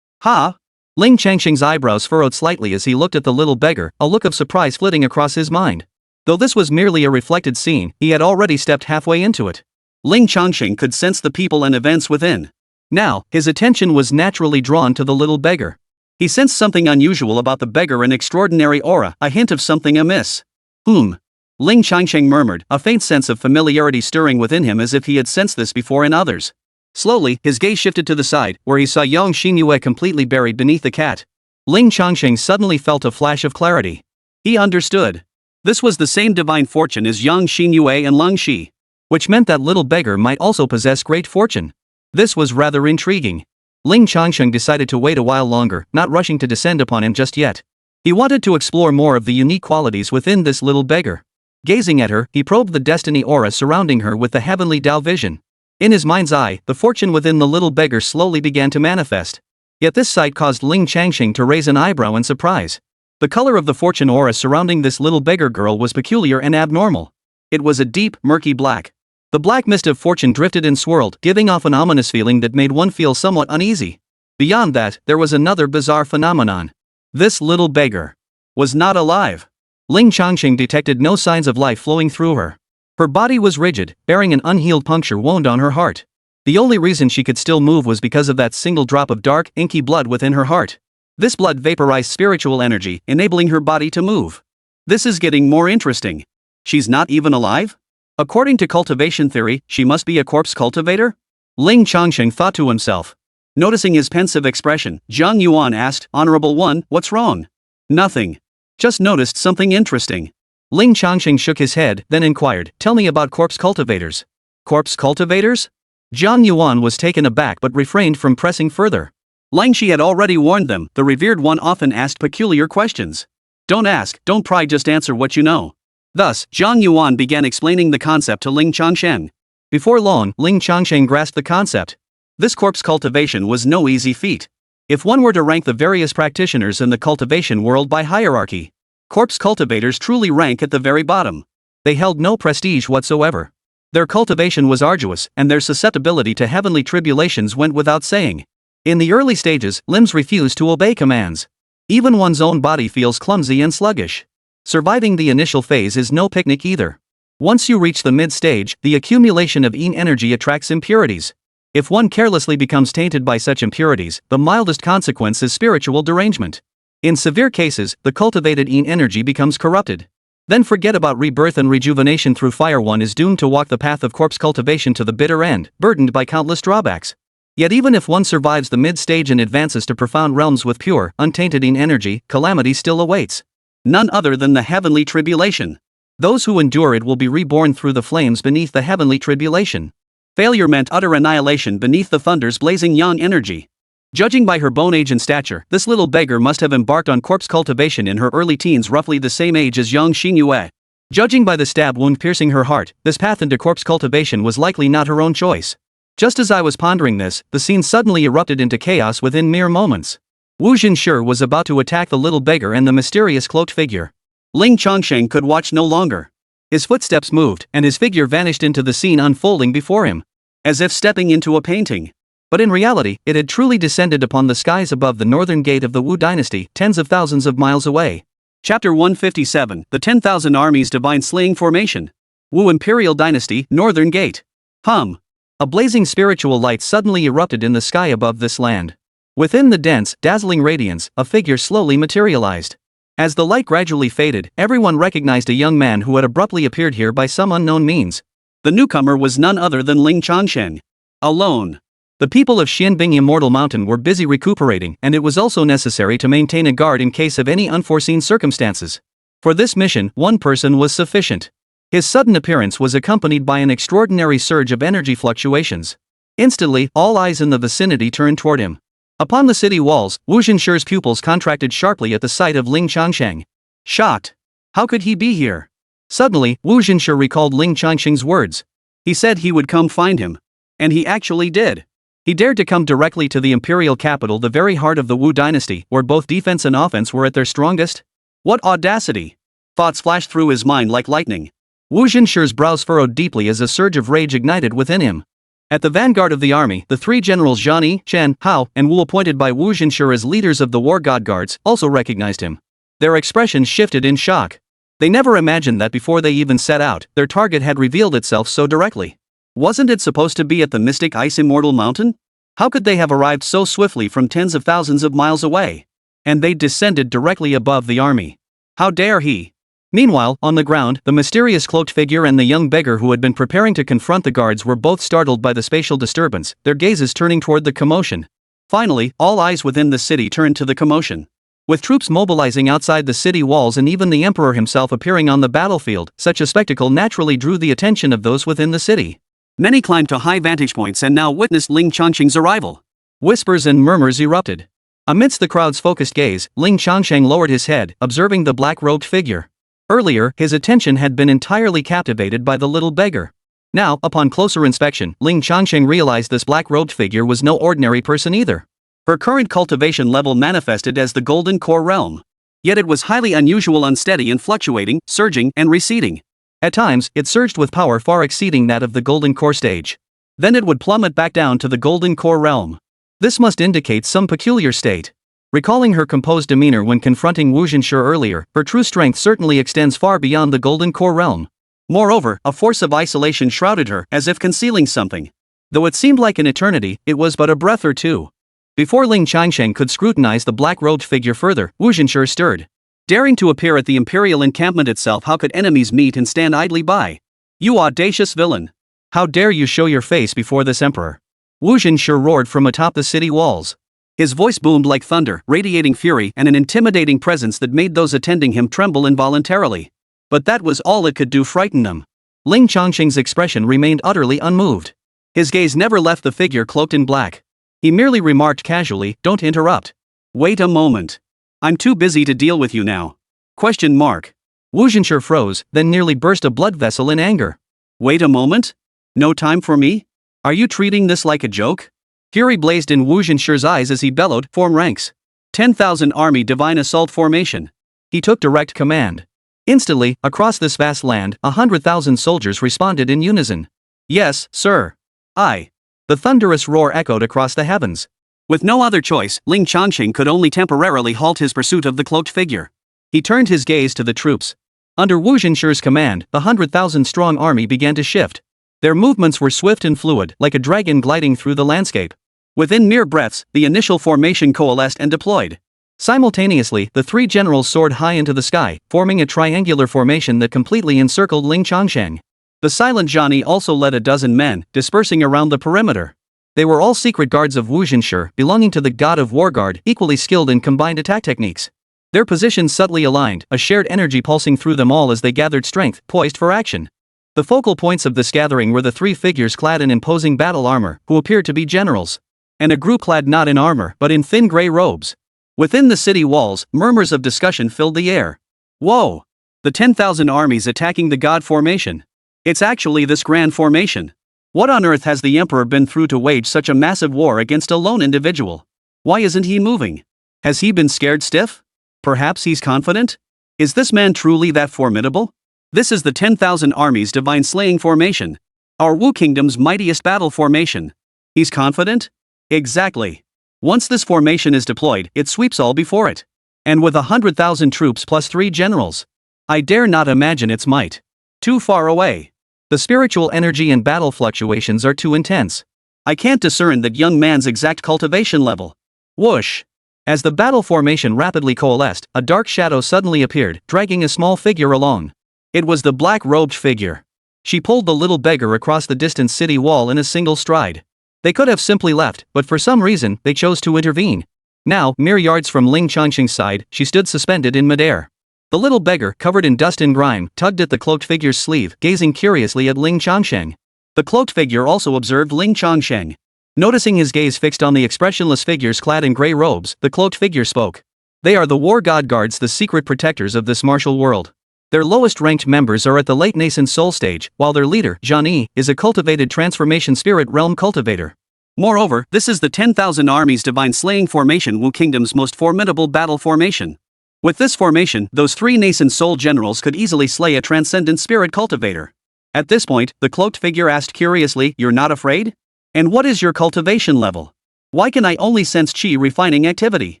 Ha! Ling Changsheng's eyebrows furrowed slightly as he looked at the little beggar, a look of surprise flitting across his mind. Though this was merely a reflected scene, he had already stepped halfway into it. Ling Changsheng could sense the people and events within. Now, his attention was naturally drawn to the little beggar. He sensed something unusual about the beggar, an extraordinary aura, a hint of something amiss. Ling Changsheng murmured, a faint sense of familiarity stirring within him as if he had sensed this before in others. Slowly, his gaze shifted to the side, where he saw young Xinyue completely buried beneath the cat. Ling Changsheng suddenly felt a flash of clarity. He understood. This was the same divine fortune as young Xinyue and Leng Shi. Which meant that little beggar might also possess great fortune. This was rather intriguing. Ling Changsheng decided to wait a while longer, not rushing to descend upon him just yet. He wanted to explore more of the unique qualities within this little beggar. Gazing at her, he probed the destiny aura surrounding her with the heavenly Tao vision. In his mind's eye, the fortune within the little beggar slowly began to manifest. Yet this sight caused Ling Changsheng to raise an eyebrow in surprise. The color of the fortune aura surrounding this little beggar girl was peculiar and abnormal. It was a deep, murky black. The black mist of fortune drifted and swirled, giving off an ominous feeling that made one feel somewhat uneasy. Beyond that, there was another bizarre phenomenon. This little beggar was not alive. Ling Changsheng detected no signs of life flowing through her. Her body was rigid, bearing an unhealed puncture wound on her heart. The only reason she could still move was because of that single drop of dark, inky blood within her heart. This blood vaporized spiritual energy, enabling her body to move. This is getting more interesting. She's not even alive? According to cultivation theory, she must be a corpse cultivator? Ling Changsheng thought to himself. Noticing his pensive expression, Zhang Yuan asked, Honorable One, what's wrong? Nothing. Just noticed something interesting. Ling Changsheng shook his head, then inquired, Tell me about corpse cultivators. Corpse cultivators? Zhang Yuan was taken aback but refrained from pressing further. Leng Shi had already warned them, the revered one often asked peculiar questions. Don't ask, don't pry, just answer what you know. Thus, Zhang Yuan began explaining the concept to Ling Changsheng. Before long, Ling Changsheng grasped the concept. This corpse cultivation was no easy feat. If one were to rank the various practitioners in the cultivation world by hierarchy, Corpse cultivators truly rank at the very bottom. They held no prestige whatsoever. Their cultivation was arduous, and their susceptibility to heavenly tribulations went without saying. In the early stages, limbs refuse to obey commands. Even one's own body feels clumsy and sluggish. Surviving the initial phase is no picnic either. Once you reach the mid-stage, the accumulation of yin energy attracts impurities. If one carelessly becomes tainted by such impurities, the mildest consequence is spiritual derangement. In severe cases, the cultivated yin energy becomes corrupted. Then forget about rebirth and rejuvenation through fire. One is doomed to walk the path of corpse cultivation to the bitter end, burdened by countless drawbacks. Yet even if one survives the mid-stage and advances to profound realms with pure, untainted yin energy, calamity still awaits. None other than the heavenly tribulation. Those who endure it will be reborn through the flames beneath the heavenly tribulation. Failure meant utter annihilation beneath the thunder's blazing yang energy. Judging by her bone age and stature, this little beggar must have embarked on corpse cultivation in her early teens, roughly the same age as young Xinyue. Judging by the stab wound piercing her heart, this path into corpse cultivation was likely not her own choice. Just as I was pondering this, the scene suddenly erupted into chaos within mere moments. Wu Jinshi was about to attack the little beggar and the mysterious cloaked figure. Ling Changsheng could watch no longer. His footsteps moved, and his figure vanished into the scene unfolding before him. As if stepping into a painting. But in reality, it had truly descended upon the skies above the northern gate of the Wu dynasty, tens of thousands of miles away. Chapter 157, The 10,000 Armies Divine Slaying Formation. Wu Imperial Dynasty, Northern Gate. A blazing spiritual light suddenly erupted in the sky above this land. Within the dense, dazzling radiance, a figure slowly materialized. As the light gradually faded, everyone recognized a young man who had abruptly appeared here by some unknown means. The newcomer was none other than Ling Changsheng. Alone. The people of Xianbing Immortal Mountain were busy recuperating, and it was also necessary to maintain a guard in case of any unforeseen circumstances. For this mission, one person was sufficient. His sudden appearance was accompanied by an extraordinary surge of energy fluctuations. Instantly, all eyes in the vicinity turned toward him. Upon the city walls, Wu Jinshi's pupils contracted sharply at the sight of Ling Changsheng. Shocked. How could he be here? Suddenly, Wu Jinshi recalled Ling Changsheng's words. He said he would come find him. And he actually did. He dared to come directly to the imperial capital, the very heart of the Wu dynasty, where both defense and offense were at their strongest. What audacity! Thoughts flashed through his mind like lightning. Wu Jinshi's brows furrowed deeply as a surge of rage ignited within him. At the vanguard of the army, the three generals Zhang Yi, Chen, Hao, and Wu, appointed by Wu Jinshi as leaders of the war god guards, also recognized him. Their expressions shifted in shock. They never imagined that before they even set out, their target had revealed itself so directly. Wasn't it supposed to be at the mystic ice immortal mountain? How could they have arrived so swiftly from tens of thousands of miles away? And they'd descended directly above the army. How dare he? Meanwhile, on the ground, the mysterious cloaked figure and the young beggar who had been preparing to confront the guards were both startled by the spatial disturbance, their gazes turning toward the commotion. Finally, all eyes within the city turned to the commotion. With troops mobilizing outside the city walls and even the emperor himself appearing on the battlefield, such a spectacle naturally drew the attention of those within the city. Many climbed to high vantage points and now witnessed Ling Changsheng's arrival. Whispers and murmurs erupted. Amidst the crowd's focused gaze, Ling Changsheng lowered his head, observing the black-robed figure. Earlier, his attention had been entirely captivated by the little beggar. Now, upon closer inspection, Ling Changsheng realized this black-robed figure was no ordinary person either. Her current cultivation level manifested as the golden core realm. Yet it was highly unusual, unsteady and fluctuating, surging and receding. At times, it surged with power far exceeding that of the golden core stage. Then it would plummet back down to the golden core realm. This must indicate some peculiar state. Recalling her composed demeanor when confronting Wu Jinshi earlier, her true strength certainly extends far beyond the golden core realm. Moreover, a force of isolation shrouded her, as if concealing something. Though it seemed like an eternity, it was but a breath or two. Before Ling Changsheng could scrutinize the black-robed figure further, Wu Jinshi stirred. Daring to appear at the imperial encampment itself, how could enemies meet and stand idly by? You audacious villain! How dare you show your face before this emperor? Wu Jinshi roared from atop the city walls. His voice boomed like thunder, radiating fury and an intimidating presence that made those attending him tremble involuntarily. But that was all it could do, frighten them. Ling Changsheng's expression remained utterly unmoved. His gaze never left the figure cloaked in black. He merely remarked casually, "Don't interrupt." Wait a moment. I'm too busy to deal with you now. Question mark. Wu Jinshi froze, then nearly burst a blood vessel in anger. Wait a moment? No time for me? Are you treating this like a joke? Fury blazed in Wu Jinshi's eyes as he bellowed, "Form ranks. 10,000 Army Divine Assault Formation." He took direct command. Instantly, across this vast land, 100,000 soldiers responded in unison. Yes, sir. I. The thunderous roar echoed across the heavens. With no other choice, Ling Changsheng could only temporarily halt his pursuit of the cloaked figure. He turned his gaze to the troops. Under Wu Jinshi's command, the 100,000-strong army began to shift. Their movements were swift and fluid, like a dragon gliding through the landscape. Within mere breaths, the initial formation coalesced and deployed. Simultaneously, the three generals soared high into the sky, forming a triangular formation that completely encircled Ling Changsheng. The silent Johnny also led a dozen men, dispersing around the perimeter. They were all secret guards of Wu Jinshi, belonging to the god of war guard, equally skilled in combined attack techniques. Their positions subtly aligned, a shared energy pulsing through them all as they gathered strength, poised for action. The focal points of this gathering were the three figures clad in imposing battle armor, who appeared to be generals. And a group clad not in armor, but in thin gray robes. Within the city walls, murmurs of discussion filled the air. Whoa! The 10,000 armies attacking the god formation. It's actually this grand formation. What on earth has the emperor been through to wage such a massive war against a lone individual? Why isn't he moving? Has he been scared stiff? Perhaps he's confident? Is this man truly that formidable? This is the 10,000 armies divine slaying formation. Our Wu Kingdom's mightiest battle formation. He's confident? Exactly. Once this formation is deployed, it sweeps all before it. And with 100,000 troops plus 3 generals. I dare not imagine its might. Too far away. The spiritual energy and battle fluctuations are too intense. I can't discern that young man's exact cultivation level. Whoosh! As the battle formation rapidly coalesced, a dark shadow suddenly appeared, dragging a small figure along. It was the black-robed figure. She pulled the little beggar across the distant city wall in a single stride. They could have simply left, but for some reason, they chose to intervene. Now, mere yards from Ling Changsheng's side, she stood suspended in midair. The little beggar, covered in dust and grime, tugged at the cloaked figure's sleeve, gazing curiously at Ling Changsheng. The cloaked figure also observed Ling Changsheng. Noticing his gaze fixed on the expressionless figures clad in gray robes, the cloaked figure spoke. They are the war god guards, the secret protectors of this martial world. Their lowest-ranked members are at the late nascent soul stage, while their leader, Xinyue, is a cultivated transformation spirit realm cultivator. Moreover, this is the 10,000 armies divine slaying formation, Wu Kingdom's most formidable battle formation. With this formation, those 3 nascent soul generals could easily slay a transcendent spirit cultivator. At this point, the cloaked figure asked curiously, "You're not afraid? And what is your cultivation level? Why can I only sense chi refining activity?"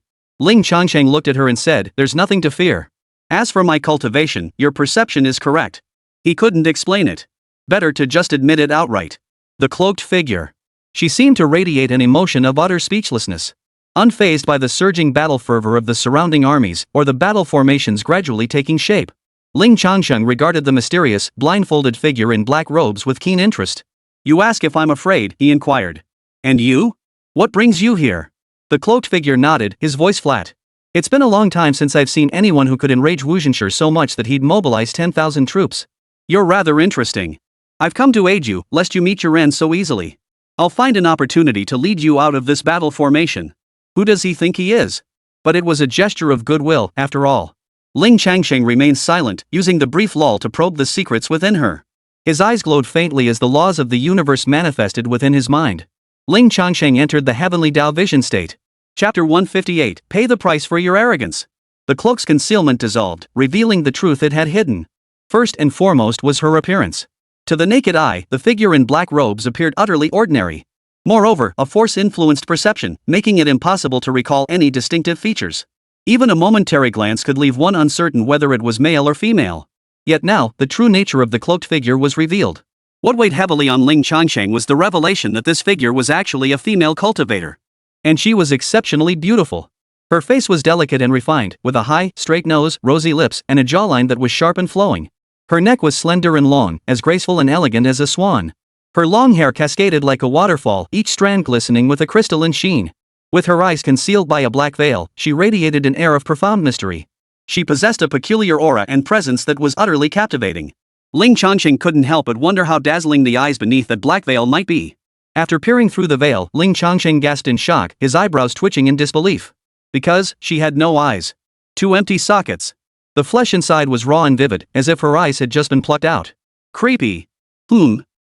Ling Changsheng looked at her and said, "There's nothing to fear. As for my cultivation, your perception is correct." He couldn't explain it. Better to just admit it outright. The cloaked figure. She seemed to radiate an emotion of utter speechlessness. Unfazed by the surging battle fervor of the surrounding armies, or the battle formations gradually taking shape. Ling Changsheng regarded the mysterious, blindfolded figure in black robes with keen interest. "You ask if I'm afraid?" he inquired. "And you? What brings you here?" The cloaked figure nodded, his voice flat. "It's been a long time since I've seen anyone who could enrage Wu Jinshi so much that he'd mobilize 10,000 troops. You're rather interesting. I've come to aid you, lest you meet your end so easily. I'll find an opportunity to lead you out of this battle formation. Who does he think he is?" But it was a gesture of goodwill, after all. Ling Changsheng remained silent, using the brief lull to probe the secrets within her. His eyes glowed faintly as the laws of the universe manifested within his mind. Ling Changsheng entered the heavenly Dao vision state. Chapter 158, Pay the Price for Your Arrogance. The cloak's concealment dissolved, revealing the truth it had hidden. First and foremost was her appearance. To the naked eye, the figure in black robes appeared utterly ordinary. Moreover, a force influenced perception, making it impossible to recall any distinctive features. Even a momentary glance could leave one uncertain whether it was male or female. Yet now, the true nature of the cloaked figure was revealed. What weighed heavily on Ling Changsheng was the revelation that this figure was actually a female cultivator. And she was exceptionally beautiful. Her face was delicate and refined, with a high, straight nose, rosy lips, and a jawline that was sharp and flowing. Her neck was slender and long, as graceful and elegant as a swan. Her long hair cascaded like a waterfall, each strand glistening with a crystalline sheen. With her eyes concealed by a black veil, she radiated an air of profound mystery. She possessed a peculiar aura and presence that was utterly captivating. Ling Changsheng couldn't help but wonder how dazzling the eyes beneath that black veil might be. After peering through the veil, Ling Changsheng gasped in shock, his eyebrows twitching in disbelief. Because she had no eyes. 2 empty sockets. The flesh inside was raw and vivid, as if her eyes had just been plucked out. Creepy.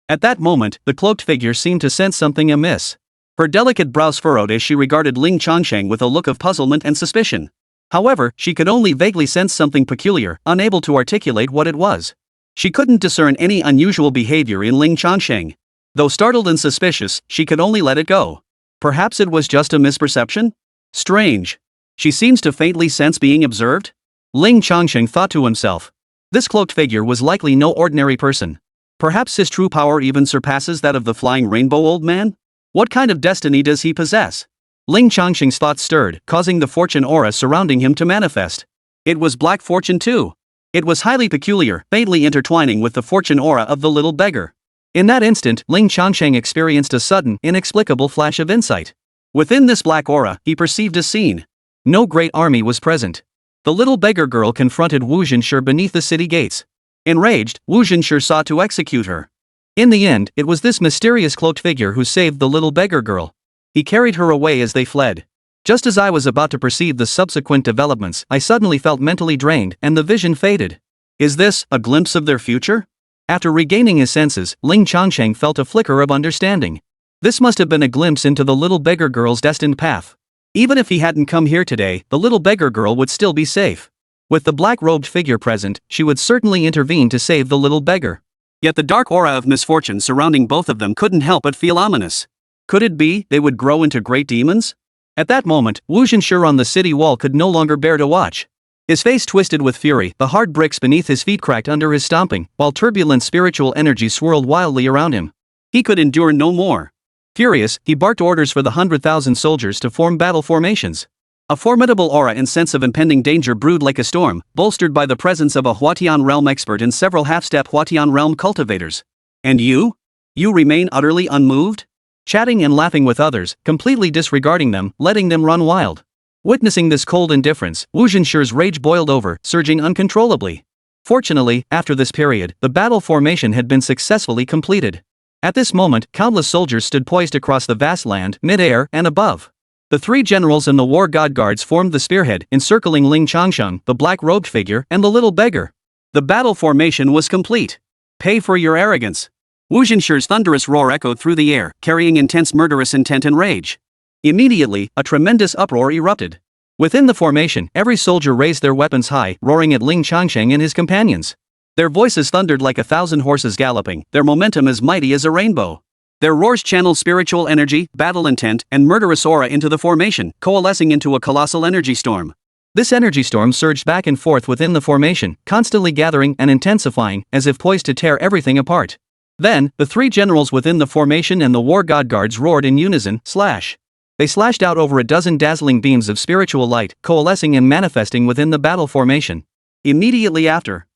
At that moment, the cloaked figure seemed to sense something amiss. Her delicate brows furrowed as she regarded Ling Changsheng with a look of puzzlement and suspicion. However, she could only vaguely sense something peculiar, unable to articulate what it was. She couldn't discern any unusual behavior in Ling Changsheng. Though startled and suspicious, she could only let it go. Perhaps it was just a misperception? Strange. She seems to faintly sense being observed? Ling Changsheng thought to himself. This cloaked figure was likely no ordinary person. Perhaps his true power even surpasses that of the flying rainbow old man? What kind of destiny does he possess? Ling Changsheng's thoughts stirred, causing the fortune aura surrounding him to manifest. It was black fortune too. It was highly peculiar, faintly intertwining with the fortune aura of the little beggar. In that instant, Ling Changsheng experienced a sudden, inexplicable flash of insight. Within this black aura, he perceived a scene. No great army was present. The little beggar girl confronted Wu Zhenshi beneath the city gates. Enraged, Wu Zhenshi sought to execute her. In the end, it was this mysterious cloaked figure who saved the little beggar girl. He carried her away as they fled. Just as I was about to perceive the subsequent developments, I suddenly felt mentally drained, and the vision faded. Is this a glimpse of their future? After regaining his senses, Ling Changsheng felt a flicker of understanding. This must have been a glimpse into the little beggar girl's destined path. Even if he hadn't come here today, the little beggar girl would still be safe. With the black-robed figure present, she would certainly intervene to save the little beggar. Yet the dark aura of misfortune surrounding both of them couldn't help but feel ominous. Could it be they would grow into great demons? At that moment, Wu Zhenshi on the city wall could no longer bear to watch. His face twisted with fury, the hard bricks beneath his feet cracked under his stomping, while turbulent spiritual energy swirled wildly around him. He could endure no more. Furious, he barked orders for the 100,000 soldiers to form battle formations. A formidable aura and sense of impending danger brewed like a storm, bolstered by the presence of a Huatian realm expert and several half-step Huatian realm cultivators. And you? You remain utterly unmoved? Chatting and laughing with others, completely disregarding them, letting them run wild. Witnessing this cold indifference, Wu Zhenshi's rage boiled over, surging uncontrollably. Fortunately, after this period, the battle formation had been successfully completed. At this moment, countless soldiers stood poised across the vast land, mid-air, and above. The three generals and the war god guards formed the spearhead, encircling Ling Changsheng, the black-robed figure, and the little beggar. The battle formation was complete. Pay for your arrogance. Wu Zhenshi's thunderous roar echoed through the air, carrying intense murderous intent and rage. Immediately, a tremendous uproar erupted. Within the formation, every soldier raised their weapons high, roaring at Ling Changsheng and his companions. Their voices thundered like 1,000 horses galloping, their momentum as mighty as a rainbow. Their roars channeled spiritual energy, battle intent, and murderous aura into the formation, coalescing into a colossal energy storm. This energy storm surged back and forth within the formation, constantly gathering and intensifying, as if poised to tear everything apart. Then, the three generals within the formation and the war god guards roared in unison, slash. They slashed out over a dozen dazzling beams of spiritual light, coalescing and manifesting within the battle formation. Immediately after,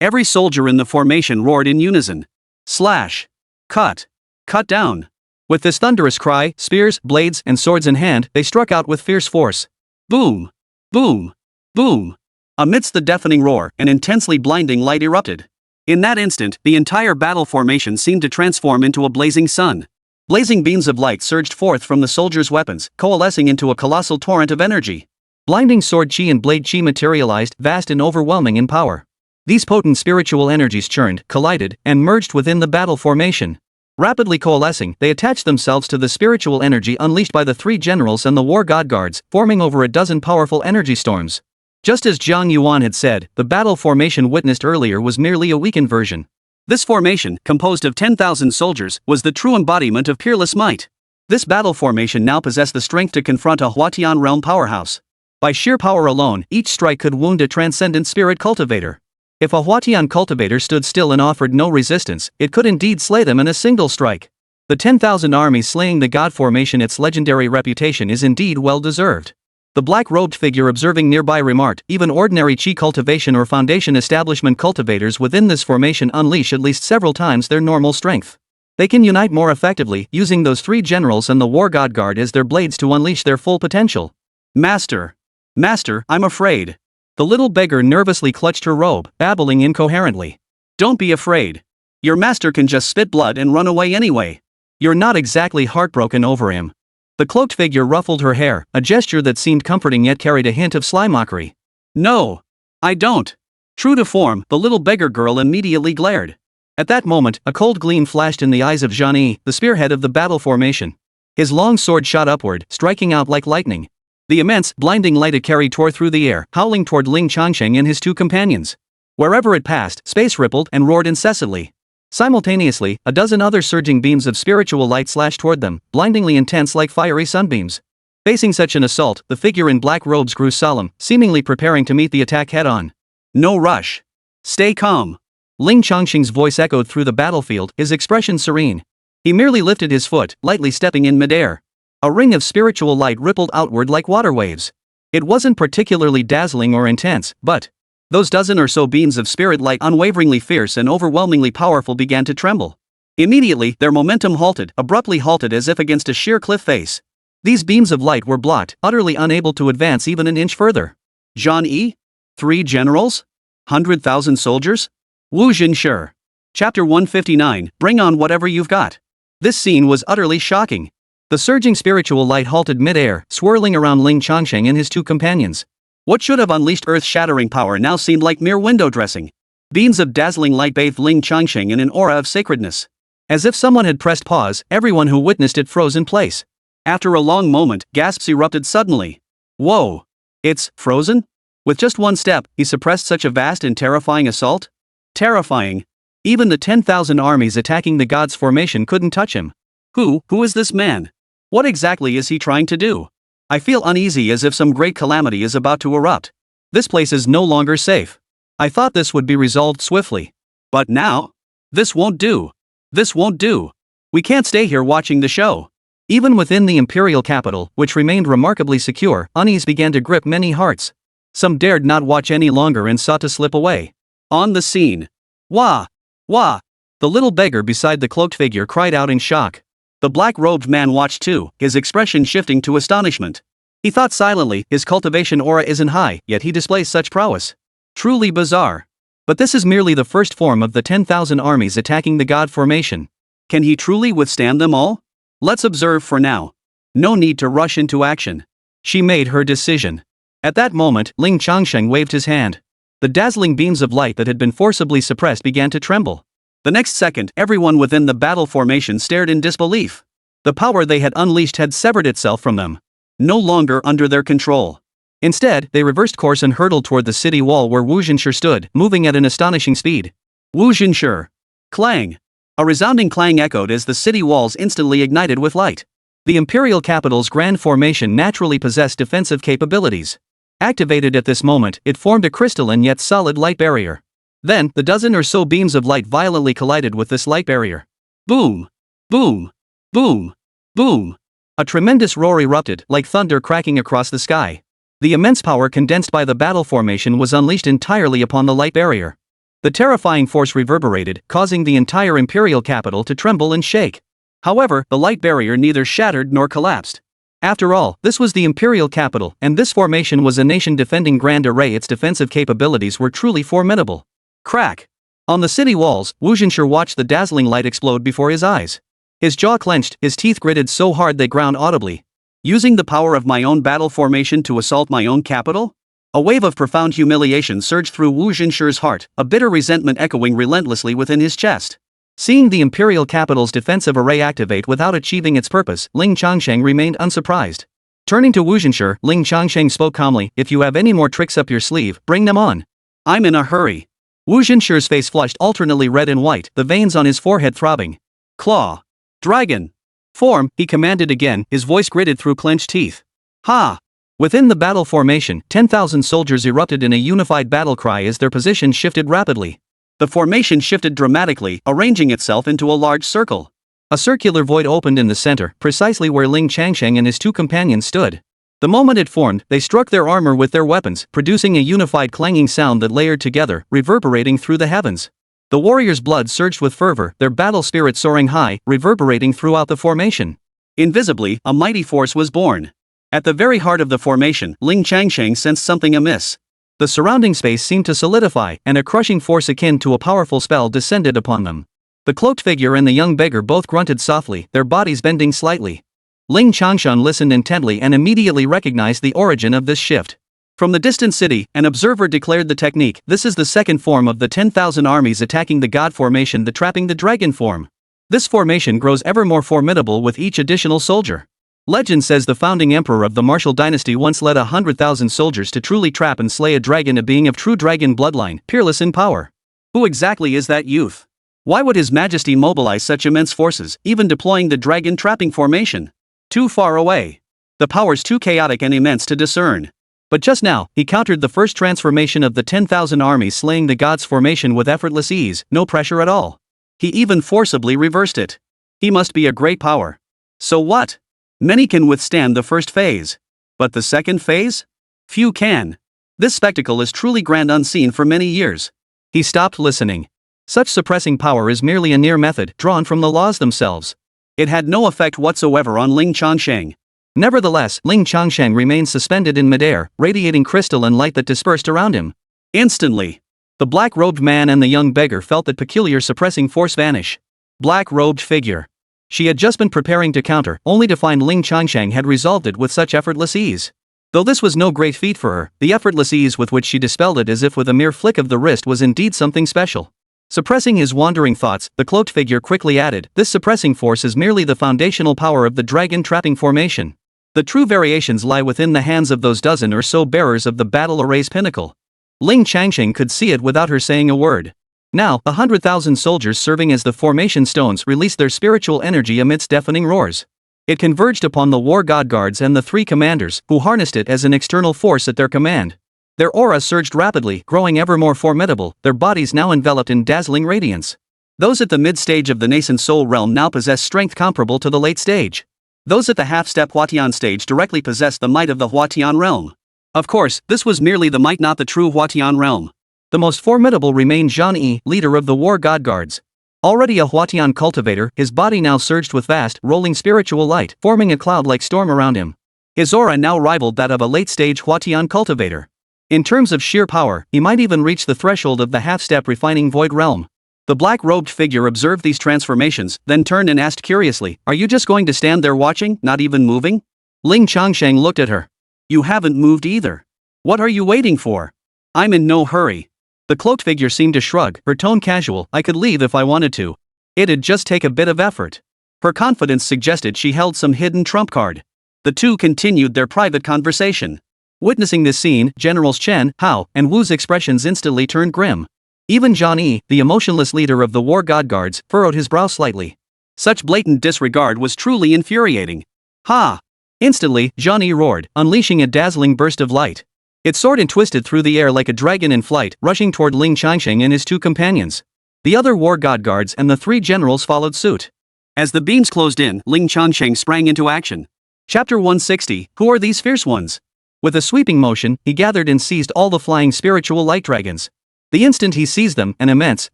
every soldier in the formation roared in unison. Slash. Cut. Cut down. With this thunderous cry, spears, blades, and swords in hand, they struck out with fierce force. Boom. Boom. Boom. Amidst the deafening roar, an intensely blinding light erupted. In that instant, the entire battle formation seemed to transform into a blazing sun. Blazing beams of light surged forth from the soldiers' weapons, coalescing into a colossal torrent of energy. Blinding sword chi and blade chi materialized, vast and overwhelming in power. These potent spiritual energies churned, collided, and merged within the battle formation. Rapidly coalescing, they attached themselves to the spiritual energy unleashed by the three generals and the war god guards, forming over a dozen powerful energy storms. Just as Zhang Yuan had said, the battle formation witnessed earlier was merely a weakened version. This formation, composed of 10,000 soldiers, was the true embodiment of peerless might. This battle formation now possessed the strength to confront a Huatian realm powerhouse. By sheer power alone, each strike could wound a transcendent spirit cultivator. If a Huatian cultivator stood still and offered no resistance, it could indeed slay them in a single strike. The 10,000 armies slaying the god formation, its legendary reputation is indeed well deserved. The black-robed figure observing nearby remarked, even ordinary chi cultivation or foundation establishment cultivators within this formation unleash at least several times their normal strength. They can unite more effectively, using those three generals and the war god guard as their blades to unleash their full potential. Master. Master, I'm afraid. The little beggar nervously clutched her robe, babbling incoherently. Don't be afraid. Your master can just spit blood and run away anyway. You're not exactly heartbroken over him. The cloaked figure ruffled her hair, a gesture that seemed comforting yet carried a hint of sly mockery. No. I don't. True to form, the little beggar girl immediately glared. At that moment, a cold gleam flashed in the eyes of Xinyue, the spearhead of the battle formation. His long sword shot upward, striking out like lightning. The immense, blinding light it carried tore through the air, howling toward Ling Changsheng and his two companions. Wherever it passed, space rippled and roared incessantly. Simultaneously, a dozen other surging beams of spiritual light slashed toward them, blindingly intense like fiery sunbeams. Facing such an assault, the figure in black robes grew solemn, seemingly preparing to meet the attack head-on. No rush. Stay calm. Ling Changsheng's voice echoed through the battlefield, his expression serene. He merely lifted his foot, lightly stepping in midair. A ring of spiritual light rippled outward like water waves. It wasn't particularly dazzling or intense, but those dozen or so beams of spirit light, unwaveringly fierce and overwhelmingly powerful, began to tremble. Immediately, their momentum halted, abruptly halted as if against a sheer cliff face. These beams of light were blocked, utterly unable to advance even an inch further. Zhan Yi? 3 generals? 100,000 soldiers? Wu Zhenshi. Chapter 159, bring on whatever you've got. This scene was utterly shocking. The surging spiritual light halted mid-air, swirling around Ling Changsheng and his two companions. What should have unleashed earth-shattering power now seemed like mere window dressing. Beams of dazzling light bathed Ling Changsheng in an aura of sacredness. As if someone had pressed pause, everyone who witnessed it froze in place. After a long moment, gasps erupted suddenly. Whoa! It's frozen? With just one step, he suppressed such a vast and terrifying assault? Terrifying. Even the 10,000 armies attacking the god's formation couldn't touch him. Who is this man? What exactly is he trying to do? I feel uneasy, as if some great calamity is about to erupt. This place is no longer safe. I thought this would be resolved swiftly. But now? This won't do. This won't do. We can't stay here watching the show. Even within the imperial capital, which remained remarkably secure, unease began to grip many hearts. Some dared not watch any longer and sought to slip away. On the scene. Wah! Wah! The little beggar beside the cloaked figure cried out in shock. The black-robed man watched too, his expression shifting to astonishment. He thought silently, his cultivation aura isn't high, yet he displays such prowess. Truly bizarre. But this is merely the first form of the 10,000 armies attacking the god formation. Can he truly withstand them all? Let's observe for now. No need to rush into action. She made her decision. At that moment, Ling Changsheng waved his hand. The dazzling beams of light that had been forcibly suppressed began to tremble. The next second, everyone within the battle formation stared in disbelief. The power they had unleashed had severed itself from them. No longer under their control. Instead, they reversed course and hurtled toward the city wall where Wu Zhenshi stood, moving at an astonishing speed. Wu Zhenshi. Clang. A resounding clang echoed as the city walls instantly ignited with light. The imperial capital's grand formation naturally possessed defensive capabilities. Activated at this moment, it formed a crystalline yet solid light barrier. Then, the dozen or so beams of light violently collided with this light barrier. Boom! Boom! Boom! Boom! A tremendous roar erupted, like thunder cracking across the sky. The immense power condensed by the battle formation was unleashed entirely upon the light barrier. The terrifying force reverberated, causing the entire imperial capital to tremble and shake. However, the light barrier neither shattered nor collapsed. After all, this was the imperial capital, and this formation was a nation defending grand array. Its defensive capabilities were truly formidable. Crack! On the city walls, Wu Zhenshi watched the dazzling light explode before his eyes. His jaw clenched, his teeth gritted so hard they ground audibly. Using the power of my own battle formation to assault my own capital? A wave of profound humiliation surged through Wu Zhenshi's heart, a bitter resentment echoing relentlessly within his chest. Seeing the imperial capital's defensive array activate without achieving its purpose, Ling Changsheng remained unsurprised. Turning to Wu Zhenshi, Ling Changsheng spoke calmly, "If you have any more tricks up your sleeve, bring them on." "I'm in a hurry." Wu Zhenshi's face flushed alternately red and white, the veins on his forehead throbbing. "Claw! Dragon! Form," he commanded again, his voice gritted through clenched teeth. Ha! Within the battle formation, 10,000 soldiers erupted in a unified battle cry as their positions shifted rapidly. The formation shifted dramatically, arranging itself into a large circle. A circular void opened in the center, precisely where Ling Changsheng and his two companions stood. The moment it formed, they struck their armor with their weapons, producing a unified clanging sound that layered together, reverberating through the heavens. The warriors' blood surged with fervor, their battle spirit soaring high, reverberating throughout the formation. Invisibly, a mighty force was born. At the very heart of the formation, Ling Changsheng sensed something amiss. The surrounding space seemed to solidify, and a crushing force akin to a powerful spell descended upon them. The cloaked figure and the young beggar both grunted softly, their bodies bending slightly. Ling Changsheng listened intently and immediately recognized the origin of this shift. From the distant city, an observer declared the technique. "This is the second form of the 10,000 armies attacking the god formation, the trapping the dragon form. This formation grows ever more formidable with each additional soldier." Legend says the founding emperor of the martial dynasty once led 100,000 soldiers to truly trap and slay a dragon, a being of true dragon bloodline, peerless in power. Who exactly is that youth? Why would His Majesty mobilize such immense forces, even deploying the dragon trapping formation? Too far away. The power's too chaotic and immense to discern. But just now, he countered the first transformation of the 10,000 armies, slaying the gods formation with effortless ease, no pressure at all. He even forcibly reversed it. He must be a great power. So what? Many can withstand the first phase. But the second phase? Few can. This spectacle is truly grand, unseen for many years. He stopped listening. Such suppressing power is merely a near method drawn from the laws themselves. It had no effect whatsoever on Ling Changsheng. Nevertheless, Ling Changsheng remained suspended in midair, radiating crystal and light that dispersed around him. Instantly, the black-robed man and the young beggar felt that peculiar suppressing force vanish. Black-robed figure. She had just been preparing to counter, only to find Ling Changsheng had resolved it with such effortless ease. Though this was no great feat for her, the effortless ease with which she dispelled it as if with a mere flick of the wrist was indeed something special. Suppressing his wandering thoughts, the cloaked figure quickly added, "This suppressing force is merely the foundational power of the dragon trapping formation. The true variations lie within the hands of those dozen or so bearers of the battle array's pinnacle." Ling Changsheng could see it without her saying a word. Now, 100,000 soldiers serving as the formation stones released their spiritual energy amidst deafening roars. It converged upon the war god guards and the three commanders, who harnessed it as an external force at their command. Their aura surged rapidly, growing ever more formidable, their bodies now enveloped in dazzling radiance. Those at the mid-stage of the nascent soul realm now possess strength comparable to the late stage. Those at the half-step Huatian stage directly possess the might of the Huatian realm. Of course, this was merely the might, not the true Huatian realm. The most formidable remained Xinyue, leader of the war god guards. Already a Huatian cultivator, his body now surged with vast, rolling spiritual light, forming a cloud-like storm around him. His aura now rivaled that of a late-stage Huatian cultivator. In terms of sheer power, he might even reach the threshold of the half-step refining void realm. The black-robed figure observed these transformations, then turned and asked curiously, "Are you just going to stand there watching, not even moving?" Ling Changsheng looked at her. "You haven't moved either. What are you waiting for?" "I'm in no hurry." The cloaked figure seemed to shrug, her tone casual. "I could leave if I wanted to. It'd just take a bit of effort." Her confidence suggested she held some hidden trump card. The two continued their private conversation. Witnessing this scene, Generals Chen, Hao, and Wu's expressions instantly turned grim. Even Xinyue, the emotionless leader of the war god guards, furrowed his brow slightly. Such blatant disregard was truly infuriating. "Ha!" Instantly, Xinyue roared, unleashing a dazzling burst of light. It soared and twisted through the air like a dragon in flight, rushing toward Ling Changsheng and his two companions. The other war god guards and the three generals followed suit. As the beams closed in, Ling Changsheng sprang into action. Chapter 160, Who are these fierce ones? With a sweeping motion, he gathered and seized all the flying spiritual light dragons. The instant he seized them, an immense,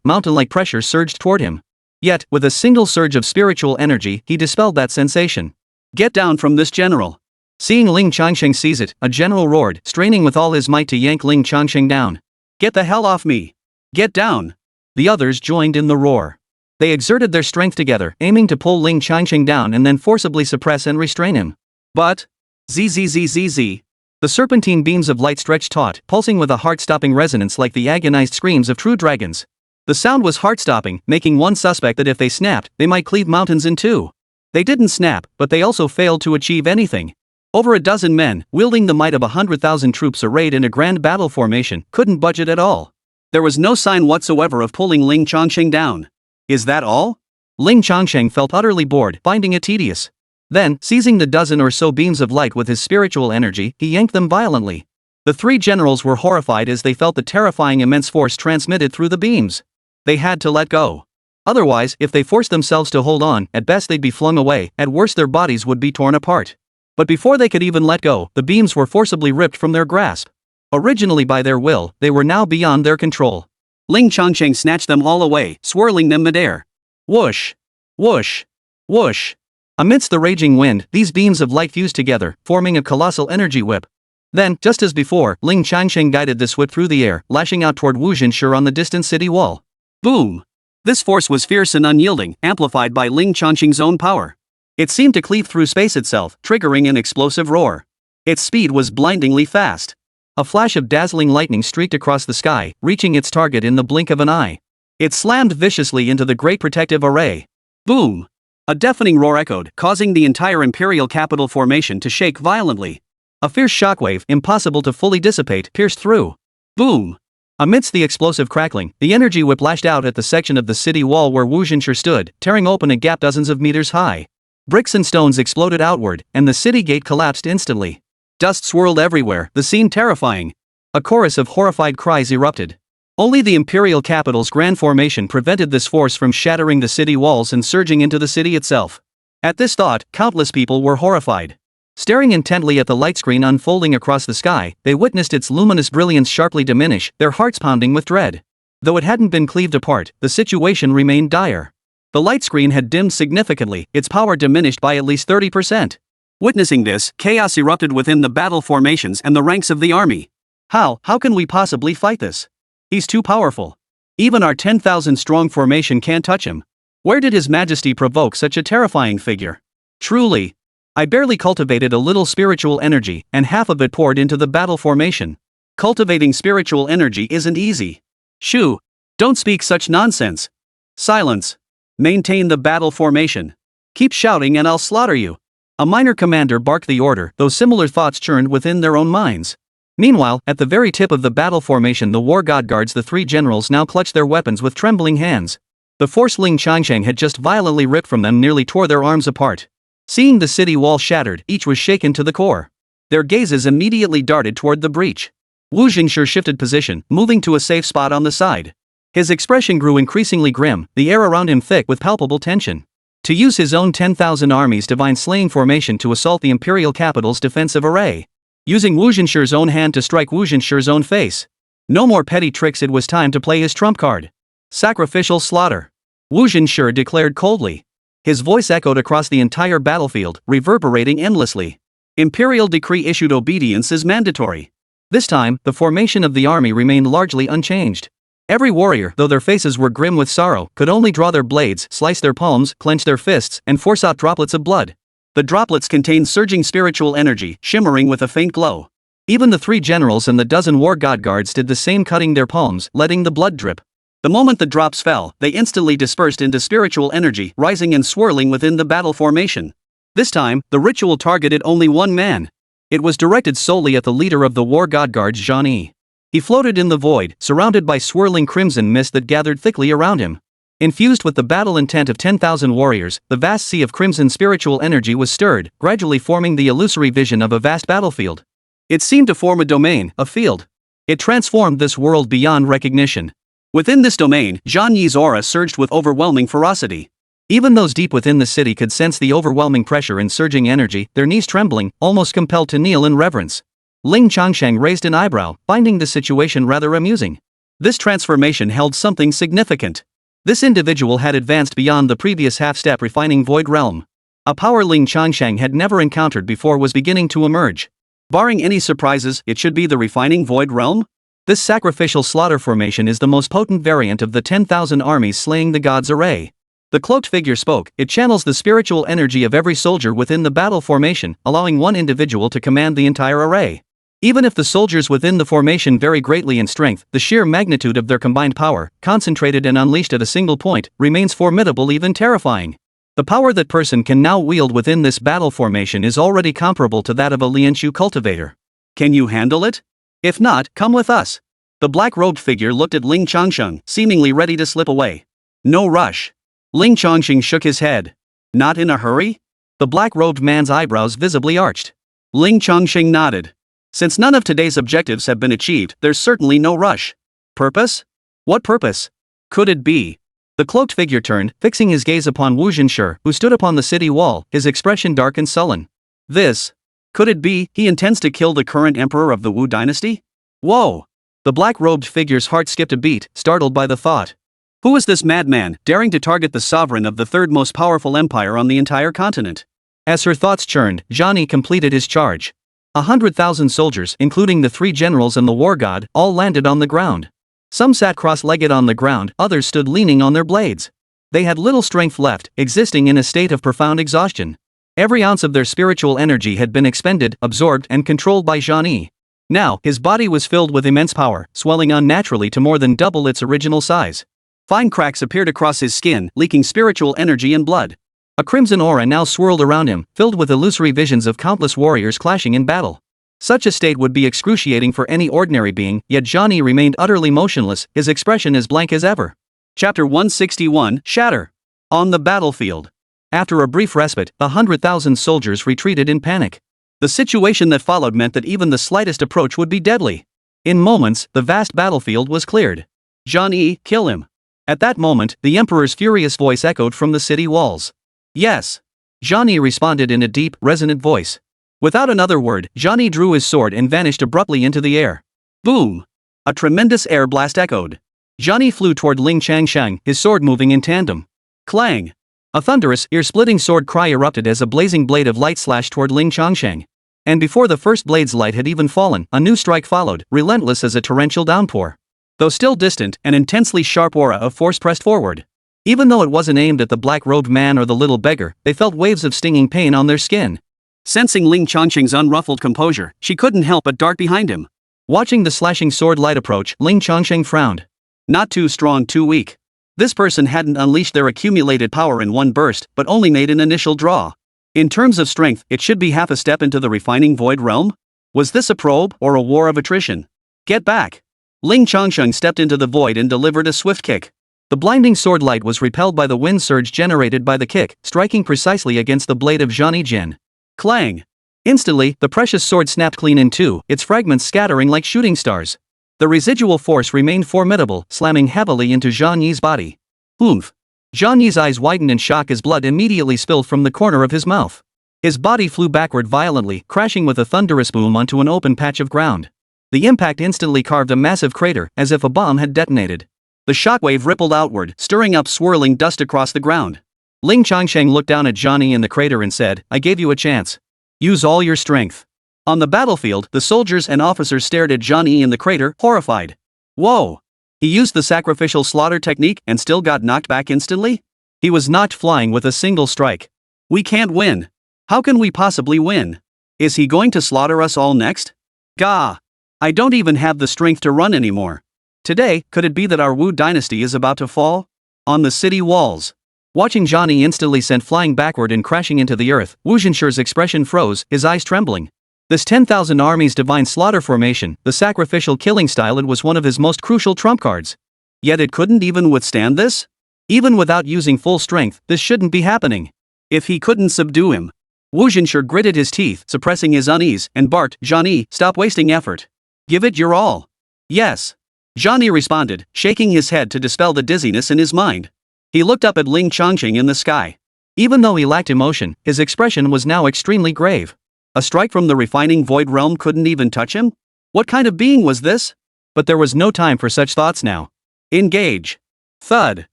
mountain-like pressure surged toward him. Yet, with a single surge of spiritual energy, he dispelled that sensation. "Get down from this, general." Seeing Ling Changsheng seize it, a general roared, straining with all his might to yank Ling Changsheng down. "Get the hell off me! Get down!" The others joined in the roar. They exerted their strength together, aiming to pull Ling Changsheng down and then forcibly suppress and restrain him. But, zzzzz. The serpentine beams of light stretched taut, pulsing with a heart-stopping resonance like the agonized screams of true dragons. The sound was heart-stopping, making one suspect that if they snapped, they might cleave mountains in two. They didn't snap, but they also failed to achieve anything. Over a dozen men, wielding the might of 100,000 troops arrayed in a grand battle formation, couldn't budge it at all. There was no sign whatsoever of pulling Ling Changsheng down. Is that all? Ling Changsheng felt utterly bored, finding it tedious. Then, seizing the dozen or so beams of light with his spiritual energy, he yanked them violently. The three generals were horrified as they felt the terrifying immense force transmitted through the beams. They had to let go. Otherwise, if they forced themselves to hold on, at best they'd be flung away, at worst their bodies would be torn apart. But before they could even let go, the beams were forcibly ripped from their grasp. Originally by their will, they were now beyond their control. Ling Changsheng snatched them all away, swirling them midair. Whoosh! Whoosh! Whoosh! Amidst the raging wind, these beams of light fused together, forming a colossal energy whip. Then, just as before, Ling Changsheng guided this whip through the air, lashing out toward Wu Jinshe on the distant city wall. Boom! This force was fierce and unyielding, amplified by Ling Changsheng's own power. It seemed to cleave through space itself, triggering an explosive roar. Its speed was blindingly fast. A flash of dazzling lightning streaked across the sky, reaching its target in the blink of an eye. It slammed viciously into the great protective array. Boom! A deafening roar echoed, causing the entire Imperial Capital formation to shake violently. A fierce shockwave, impossible to fully dissipate, pierced through. Boom! Amidst the explosive crackling, the energy whip lashed out at the section of the city wall where Wu Xinshi stood, tearing open a gap dozens of meters high. Bricks and stones exploded outward, and the city gate collapsed instantly. Dust swirled everywhere, the scene terrifying. A chorus of horrified cries erupted. Only the Imperial Capital's grand formation prevented this force from shattering the city walls and surging into the city itself. At this thought, countless people were horrified. Staring intently at the light screen unfolding across the sky, they witnessed its luminous brilliance sharply diminish, their hearts pounding with dread. Though it hadn't been cleaved apart, the situation remained dire. The light screen had dimmed significantly, its power diminished by at least 30%. Witnessing this, chaos erupted within the battle formations and the ranks of the army. How can we possibly fight this? He's too powerful. Even our 10,000-strong formation can't touch him. Where did His Majesty provoke such a terrifying figure? Truly, I barely cultivated a little spiritual energy, and half of it poured into the battle formation. Cultivating spiritual energy isn't easy. Shoo! Don't speak such nonsense. Silence. Maintain the battle formation. Keep shouting and I'll slaughter you. A minor commander barked the order, though similar thoughts churned within their own minds. Meanwhile, at the very tip of the battle formation, the war god guards, the three generals, now clutched their weapons with trembling hands. The force Ling Changsheng had just violently ripped from them nearly tore their arms apart. Seeing the city wall shattered, each was shaken to the core. Their gazes immediately darted toward the breach. Wu Xinshi shifted position, moving to a safe spot on the side. His expression grew increasingly grim, the air around him thick with palpable tension. To use his own 10,000 army's divine slaying formation to assault the Imperial Capital's defensive array. Using Wu Xinshi's own hand to strike Wu Xinshi's own face. No more petty tricks, it was time to play his trump card. Sacrificial slaughter. Wu Xinshi declared coldly. His voice echoed across the entire battlefield, reverberating endlessly. Imperial decree issued, obedience is mandatory. This time, the formation of the army remained largely unchanged. Every warrior, though their faces were grim with sorrow, could only draw their blades, slice their palms, clench their fists, and force out droplets of blood. The droplets contained surging spiritual energy, shimmering with a faint glow. Even the three generals and the dozen war god guards did the same, cutting their palms, letting the blood drip. The moment the drops fell, they instantly dispersed into spiritual energy, rising and swirling within the battle formation. This time, the ritual targeted only one man. It was directed solely at the leader of the war god guards, Xinyue. He floated in the void, surrounded by swirling crimson mist that gathered thickly around him. Infused with the battle intent of 10,000 warriors, the vast sea of crimson spiritual energy was stirred, gradually forming the illusory vision of a vast battlefield. It seemed to form a domain, a field. It transformed this world beyond recognition. Within this domain, Xinyue's aura surged with overwhelming ferocity. Even those deep within the city could sense the overwhelming pressure and surging energy, their knees trembling, almost compelled to kneel in reverence. Ling Changsheng raised an eyebrow, finding the situation rather amusing. This transformation held something significant. This individual had advanced beyond the previous half-step refining void realm. A power Ling Changsheng had never encountered before was beginning to emerge. Barring any surprises, it should be the refining void realm? This sacrificial slaughter formation is the most potent variant of the 10,000 armies slaying the gods array. The cloaked figure spoke. It channels the spiritual energy of every soldier within the battle formation, allowing one individual to command the entire array. Even if the soldiers within the formation vary greatly in strength, the sheer magnitude of their combined power, concentrated and unleashed at a single point, remains formidable, even terrifying. The power that person can now wield within this battle formation is already comparable to that of a Lianshu cultivator. Can you handle it? If not, come with us. The black-robed figure looked at Ling Changsheng, seemingly ready to slip away. No rush. Ling Changsheng shook his head. Not in a hurry? The black-robed man's eyebrows visibly arched. Ling Changsheng nodded. Since none of today's objectives have been achieved, there's certainly no rush. Purpose? What purpose? Could it be? The cloaked figure turned, fixing his gaze upon Wu Xinshi, who stood upon the city wall, his expression dark and sullen. This? Could it be he intends to kill the current emperor of the Wu dynasty? Whoa! The black-robed figure's heart skipped a beat, startled by the thought. Who is this madman, daring to target the sovereign of the third most powerful empire on the entire continent? As her thoughts churned, Xinyue completed his charge. 100,000 soldiers, including the three generals and the war god, all landed on the ground. Some sat cross-legged on the ground, others stood leaning on their blades. They had little strength left, existing in a state of profound exhaustion. Every ounce of their spiritual energy had been expended, absorbed, and controlled by Xinyue. Now, his body was filled with immense power, swelling unnaturally to more than double its original size. Fine cracks appeared across his skin, leaking spiritual energy and blood. A crimson aura now swirled around him, filled with illusory visions of countless warriors clashing in battle. Such a state would be excruciating for any ordinary being, yet Xinyue remained utterly motionless, his expression as blank as ever. Chapter 161, Shatter. On the battlefield. After a brief respite, 100,000 soldiers retreated in panic. The situation that followed meant that even the slightest approach would be deadly. In moments, the vast battlefield was cleared. Xinyue, kill him. At that moment, the Emperor's furious voice echoed from the city walls. Yes. Xinyue responded in a deep, resonant voice. Without another word, Xinyue drew his sword and vanished abruptly into the air. Boom! A tremendous air blast echoed. Xinyue flew toward Ling Changsheng, his sword moving in tandem. Clang! A thunderous, ear-splitting sword cry erupted as a blazing blade of light slashed toward Ling Changsheng. And before the first blade's light had even fallen, a new strike followed, relentless as a torrential downpour. Though still distant, an intensely sharp aura of force pressed forward. Even though it wasn't aimed at the black-robed man or the little beggar, they felt waves of stinging pain on their skin. Sensing Ling Changsheng's unruffled composure, she couldn't help but dart behind him. Watching the slashing sword light approach, Ling Changsheng frowned. Not too strong, too weak. This person hadn't unleashed their accumulated power in one burst, but only made an initial draw. In terms of strength, it should be half a step into the refining void realm? Was this a probe, or a war of attrition? Get back! Ling Changsheng stepped into the void and delivered a swift kick. The blinding sword light was repelled by the wind surge generated by the kick, striking precisely against the blade of Xinyue Jin. Clang! Instantly, the precious sword snapped clean in two, its fragments scattering like shooting stars. The residual force remained formidable, slamming heavily into Xinyue's body. Oomph! Xinyue's eyes widened in shock as blood immediately spilled from the corner of his mouth. His body flew backward violently, crashing with a thunderous boom onto an open patch of ground. The impact instantly carved a massive crater, as if a bomb had detonated. The shockwave rippled outward, stirring up swirling dust across the ground. Ling Changsheng looked down at Xinyue in the crater and said, "I gave you a chance. Use all your strength." On the battlefield, the soldiers and officers stared at Xinyue in the crater, horrified. Whoa! He used the sacrificial slaughter technique and still got knocked back instantly? He was knocked flying with a single strike. We can't win. How can we possibly win? Is he going to slaughter us all next? Gah! I don't even have the strength to run anymore. Today, could it be that our Wu dynasty is about to fall? On the city walls. Watching Xinyue instantly sent flying backward and crashing into the earth, Wu Jinshi's expression froze, his eyes trembling. This 10,000 armies divine slaughter formation, the sacrificial killing style, it was one of his most crucial trump cards. Yet it couldn't even withstand this? Even without using full strength, this shouldn't be happening. If he couldn't subdue him. Wu Jinshi gritted his teeth, suppressing his unease, and barked, "Xinyue, stop wasting effort. Give it your all." Yes. Xinyue responded, shaking his head to dispel the dizziness in his mind. He looked up at Ling Changsheng in the sky. Even though he lacked emotion, his expression was now extremely grave. A strike from the refining void realm couldn't even touch him? What kind of being was this? But there was no time for such thoughts now. Engage. Thud.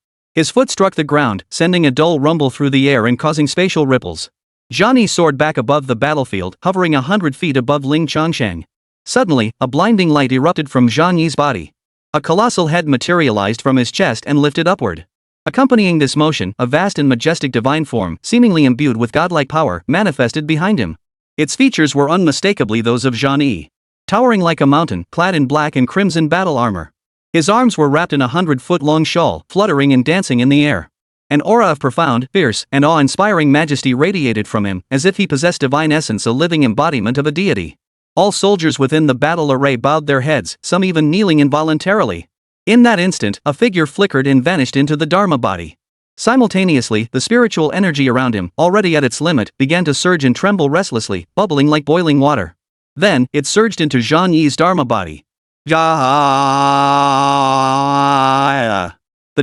His foot struck the ground, sending a dull rumble through the air and causing spatial ripples. Xinyue soared back above the battlefield, hovering 100 feet above Ling Changsheng. Suddenly, a blinding light erupted from Xinyue's body. A colossal head materialized from his chest and lifted upward. Accompanying this motion, a vast and majestic divine form, seemingly imbued with godlike power, manifested behind him. Its features were unmistakably those of Xinyue. Towering like a mountain, clad in black and crimson battle armor. His arms were wrapped in a 100-foot-long shawl, fluttering and dancing in the air. An aura of profound, fierce, and awe-inspiring majesty radiated from him, as if he possessed divine essence, a living embodiment of a deity. All soldiers within the battle array bowed their heads, some even kneeling involuntarily. In that instant, a figure flickered and vanished into the Dharma body. Simultaneously, the spiritual energy around him, already at its limit, began to surge and tremble restlessly, bubbling like boiling water. Then, it surged into Xinyue's Dharma body. The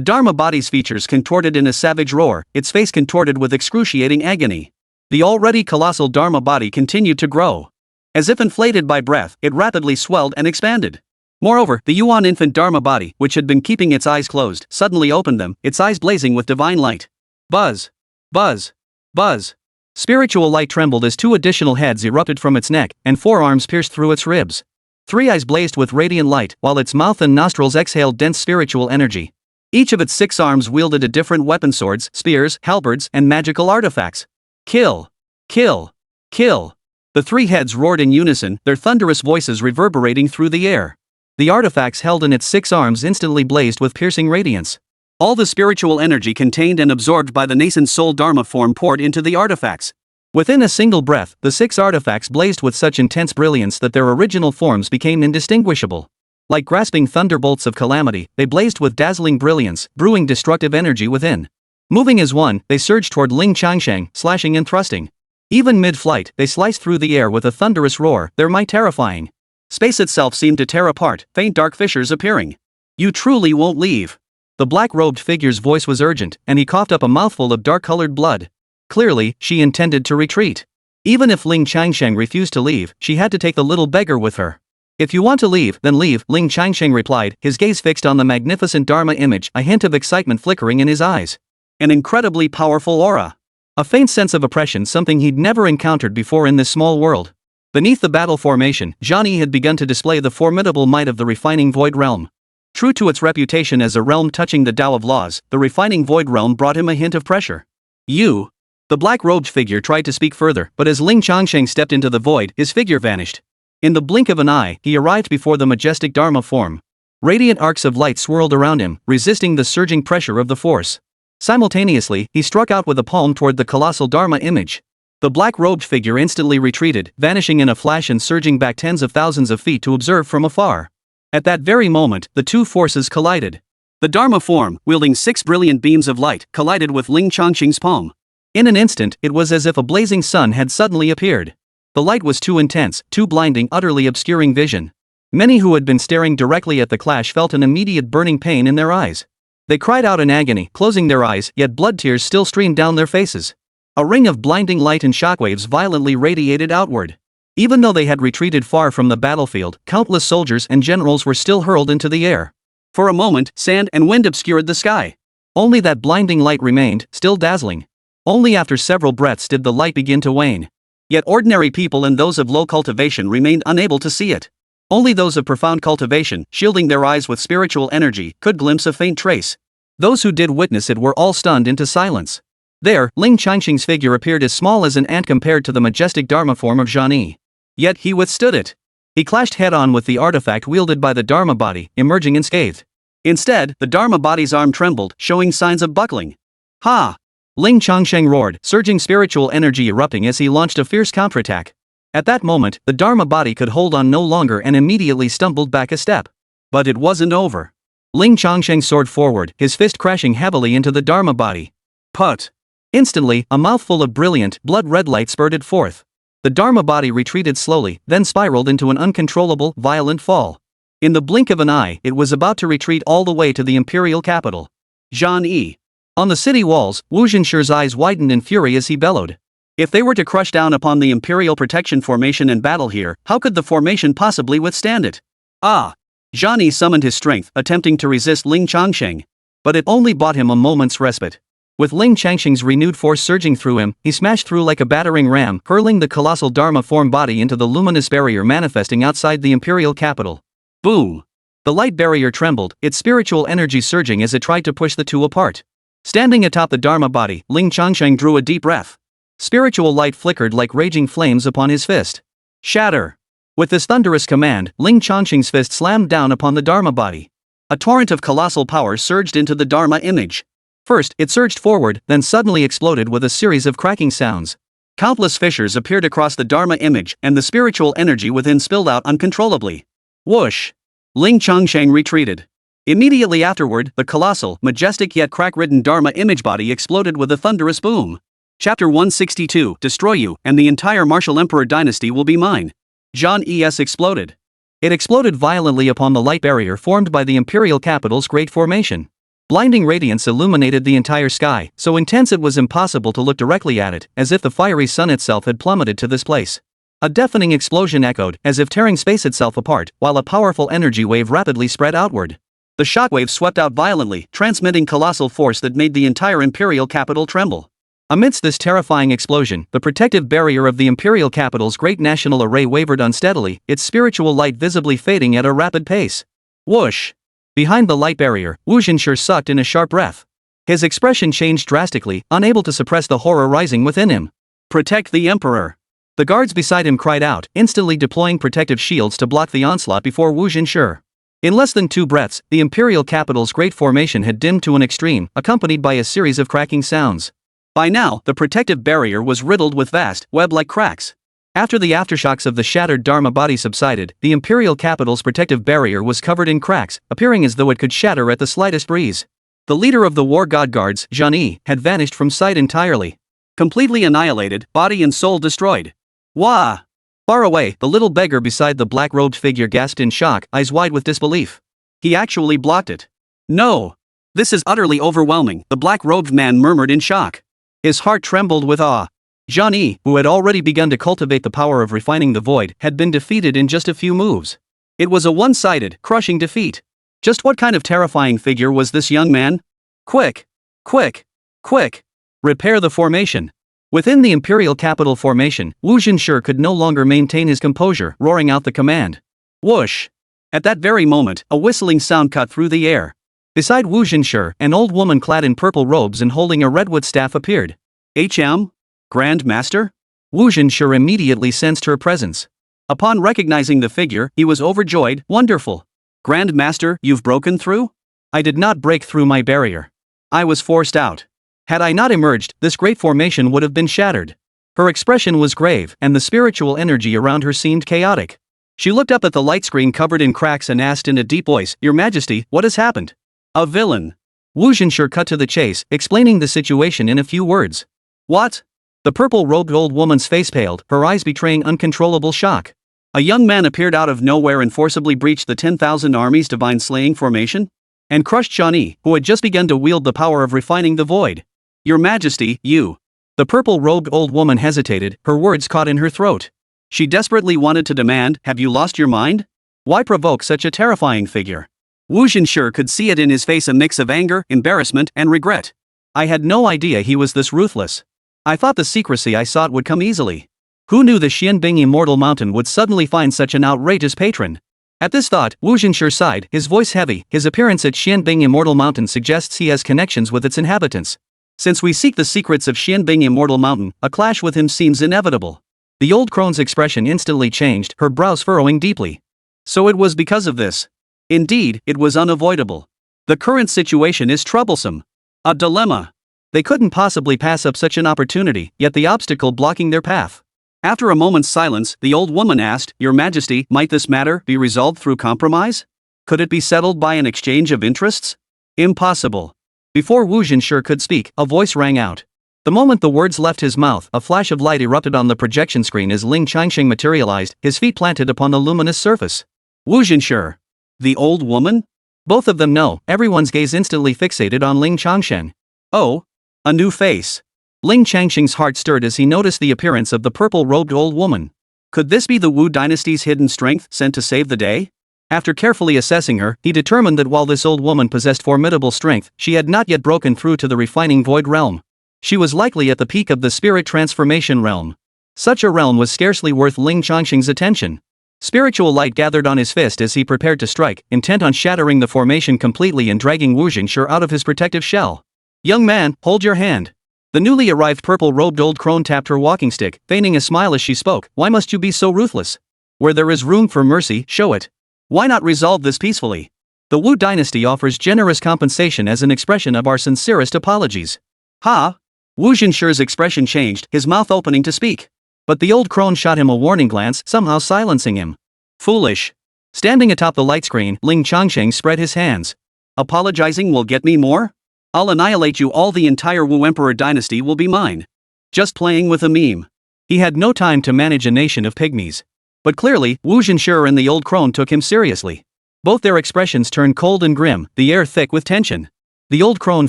Dharma body's features contorted in a savage roar, its face contorted with excruciating agony. The already colossal Dharma body continued to grow. As if inflated by breath, it rapidly swelled and expanded. Moreover, the Yuan infant Dharma body, which had been keeping its eyes closed, suddenly opened them, its eyes blazing with divine light. Buzz! Buzz! Buzz! Spiritual light trembled as two additional heads erupted from its neck, and forearms pierced through its ribs. 3 eyes blazed with radiant light, while its mouth and nostrils exhaled dense spiritual energy. Each of its 6 arms wielded a different weapon: swords, spears, halberds, and magical artifacts. Kill! Kill! Kill! The 3 heads roared in unison, their thunderous voices reverberating through the air. The artifacts held in its 6 arms instantly blazed with piercing radiance. All the spiritual energy contained and absorbed by the nascent soul Dharma form poured into the artifacts. Within a single breath, the 6 artifacts blazed with such intense brilliance that their original forms became indistinguishable. Like grasping thunderbolts of calamity, they blazed with dazzling brilliance, brewing destructive energy within. Moving as one, they surged toward Ling Changsheng, slashing and thrusting. Even mid-flight, they sliced through the air with a thunderous roar, their might terrifying. Space itself seemed to tear apart, faint dark fissures appearing. You truly won't leave. The black-robed figure's voice was urgent, and he coughed up a mouthful of dark-colored blood. Clearly, she intended to retreat. Even if Ling Changsheng refused to leave, she had to take the little beggar with her. If you want to leave, then leave, Ling Changsheng replied, his gaze fixed on the magnificent Dharma image, a hint of excitement flickering in his eyes. An incredibly powerful aura. A faint sense of oppression, something he'd never encountered before in this small world. Beneath the battle formation, Xinyue had begun to display the formidable might of the refining void realm. True to its reputation as a realm touching the Tao of laws, the refining void realm brought him a hint of pressure. You. The black-robed figure tried to speak further, but as Ling Changsheng stepped into the void, his figure vanished. In the blink of an eye, he arrived before the majestic Dharma form. Radiant arcs of light swirled around him, resisting the surging pressure of the force. Simultaneously, he struck out with a palm toward the colossal Dharma image. The black-robed figure instantly retreated, vanishing in a flash and surging back tens of thousands of feet to observe from afar. At that very moment, the two forces collided. The Dharma form, wielding 6 brilliant beams of light, collided with Ling Changsheng's palm. In an instant, it was as if a blazing sun had suddenly appeared. The light was too intense, too blinding, utterly obscuring vision. Many who had been staring directly at the clash felt an immediate burning pain in their eyes. They cried out in agony, closing their eyes, yet blood tears still streamed down their faces. A ring of blinding light and shockwaves violently radiated outward. Even though they had retreated far from the battlefield, countless soldiers and generals were still hurled into the air. For a moment, sand and wind obscured the sky. Only that blinding light remained, still dazzling. Only after several breaths did the light begin to wane. Yet ordinary people and those of low cultivation remained unable to see it. Only those of profound cultivation, shielding their eyes with spiritual energy, could glimpse a faint trace. Those who did witness it were all stunned into silence. There, Ling Changsheng's figure appeared as small as an ant compared to the majestic Dharma form of Xinyue. Yet he withstood it. He clashed head-on with the artifact wielded by the Dharma body, emerging unscathed. Instead, the Dharma body's arm trembled, showing signs of buckling. Ha! Ling Changsheng roared, surging spiritual energy erupting as he launched a fierce counterattack. At that moment, the Dharma body could hold on no longer and immediately stumbled back a step. But it wasn't over. Ling Changsheng soared forward, his fist crashing heavily into the Dharma body. Put! Instantly, a mouthful of brilliant, blood-red light spurted forth. The Dharma body retreated slowly, then spiraled into an uncontrollable, violent fall. In the blink of an eye, it was about to retreat all the way to the imperial capital. Xinyue. On the city walls, Wu Zhinshi's eyes widened in fury as he bellowed. If they were to crush down upon the Imperial Protection Formation and battle here, how could the formation possibly withstand it? Ah! Xinyue summoned his strength, attempting to resist Ling Changsheng. But it only bought him a moment's respite. With Ling Changsheng's renewed force surging through him, he smashed through like a battering ram, hurling the colossal Dharma form body into the luminous barrier manifesting outside the Imperial capital. Boom! The light barrier trembled, its spiritual energy surging as it tried to push the two apart. Standing atop the Dharma body, Ling Changsheng drew a deep breath. Spiritual light flickered like raging flames upon his fist. Shatter! With this thunderous command, Ling Changsheng's fist slammed down upon the Dharma body. A torrent of colossal power surged into the Dharma image. First, it surged forward, then suddenly exploded with a series of cracking sounds. Countless fissures appeared across the Dharma image, and the spiritual energy within spilled out uncontrollably. Whoosh! Ling Changsheng retreated. Immediately afterward, the colossal, majestic yet crack-ridden Dharma image body exploded with a thunderous boom. Chapter 162, Destroy you, and the entire martial emperor dynasty will be mine. Xinyue exploded. It exploded violently upon the light barrier formed by the imperial capital's great formation. Blinding radiance illuminated the entire sky, so intense it was impossible to look directly at it, as if the fiery sun itself had plummeted to this place. A deafening explosion echoed, as if tearing space itself apart, while a powerful energy wave rapidly spread outward. The shockwave swept out violently, transmitting colossal force that made the entire imperial capital tremble. Amidst this terrifying explosion, the protective barrier of the imperial capital's great national array wavered unsteadily, its spiritual light visibly fading at a rapid pace. Whoosh! Behind the light barrier, Wu Zhinshi sucked in a sharp breath. His expression changed drastically, unable to suppress the horror rising within him. Protect the emperor! The guards beside him cried out, instantly deploying protective shields to block the onslaught before Wu Zhinshi. In less than 2 breaths, the imperial capital's great formation had dimmed to an extreme, accompanied by a series of cracking sounds. By now, the protective barrier was riddled with vast, web-like cracks. After the aftershocks of the shattered Dharma body subsided, the imperial capital's protective barrier was covered in cracks, appearing as though it could shatter at the slightest breeze. The leader of the war god guards, Xinyue, had vanished from sight entirely. Completely annihilated, body and soul destroyed. Wah! Far away, the little beggar beside the black-robed figure gasped in shock, eyes wide with disbelief. He actually blocked it. No! This is utterly overwhelming, the black-robed man murmured in shock. His heart trembled with awe. Xinyue, who had already begun to cultivate the power of refining the void, had been defeated in just a few moves. It was a one-sided, crushing defeat. Just what kind of terrifying figure was this young man? Quick! Quick! Quick! Repair the formation. Within the imperial capital formation, Wu Zhenshi could no longer maintain his composure, roaring out the command. Whoosh! At that very moment, a whistling sound cut through the air. Beside Wu Zhenshi, an old woman clad in purple robes and holding a redwood staff appeared. HM? Grand Master? Wu Zhenshi immediately sensed her presence. Upon recognizing the figure, he was overjoyed. Wonderful! Grand Master, you've broken through? I did not break through my barrier. I was forced out. Had I not emerged, this great formation would have been shattered. Her expression was grave, and the spiritual energy around her seemed chaotic. She looked up at the light screen covered in cracks and asked in a deep voice, Your Majesty, what has happened? A villain. Wu Zhenshi cut to the chase, explaining the situation in a few words. What? The purple-robed old woman's face paled, her eyes betraying uncontrollable shock. A young man appeared out of nowhere and forcibly breached the 10,000 army's divine slaying formation? And crushed Xinyue, who had just begun to wield the power of refining the void. Your Majesty, you. The purple-robed old woman hesitated, her words caught in her throat. She desperately wanted to demand, Have you lost your mind? Why provoke such a terrifying figure? Wu Zhenshi could see it in his face, a mix of anger, embarrassment, and regret. I had no idea he was this ruthless. I thought the secrecy I sought would come easily. Who knew the Xianbing Immortal Mountain would suddenly find such an outrageous patron? At this thought, Wu Zhenshi sighed, his voice heavy. His appearance at Xianbing Immortal Mountain suggests he has connections with its inhabitants. Since we seek the secrets of Xianbing Immortal Mountain, a clash with him seems inevitable. The old crone's expression instantly changed, her brows furrowing deeply. So it was because of this. Indeed, it was unavoidable. The current situation is troublesome. A dilemma. They couldn't possibly pass up such an opportunity, yet the obstacle blocking their path. After a moment's silence, the old woman asked, Your Majesty, might this matter be resolved through compromise? Could it be settled by an exchange of interests? Impossible. Before Wu Zhenshi could speak, a voice rang out. The moment the words left his mouth, a flash of light erupted on the projection screen as Ling Changsheng materialized, his feet planted upon the luminous surface. Wu Zhenshi. The old woman? Both of them know, everyone's gaze instantly fixated on Ling Changsheng. Oh, a new face. Ling Changsheng's heart stirred as he noticed the appearance of the purple-robed old woman. Could this be the Wu dynasty's hidden strength sent to save the day? After carefully assessing her, he determined that while this old woman possessed formidable strength, she had not yet broken through to the refining void realm. She was likely at the peak of the spirit transformation realm. Such a realm was scarcely worth Ling Changsheng's attention. Spiritual light gathered on his fist as he prepared to strike, intent on shattering the formation completely and dragging Wu Zhenshi out of his protective shell. Young man, hold your hand. The newly arrived purple-robed old crone tapped her walking stick, feigning a smile as she spoke. Why must you be so ruthless? Where there is room for mercy, show it. Why not resolve this peacefully? The Wu dynasty offers generous compensation as an expression of our sincerest apologies. Ha! Wu Zhenshi's expression changed, his mouth opening to speak. But the old crone shot him a warning glance, somehow silencing him. Foolish. Standing atop the light screen, Ling Changsheng spread his hands. Apologizing will get me more? I'll annihilate you all, the entire Wu Emperor dynasty will be mine. Just playing with a meme. He had no time to manage a nation of pygmies. But clearly, Wu Zhenshi and the old crone took him seriously. Both their expressions turned cold and grim, the air thick with tension. The old crone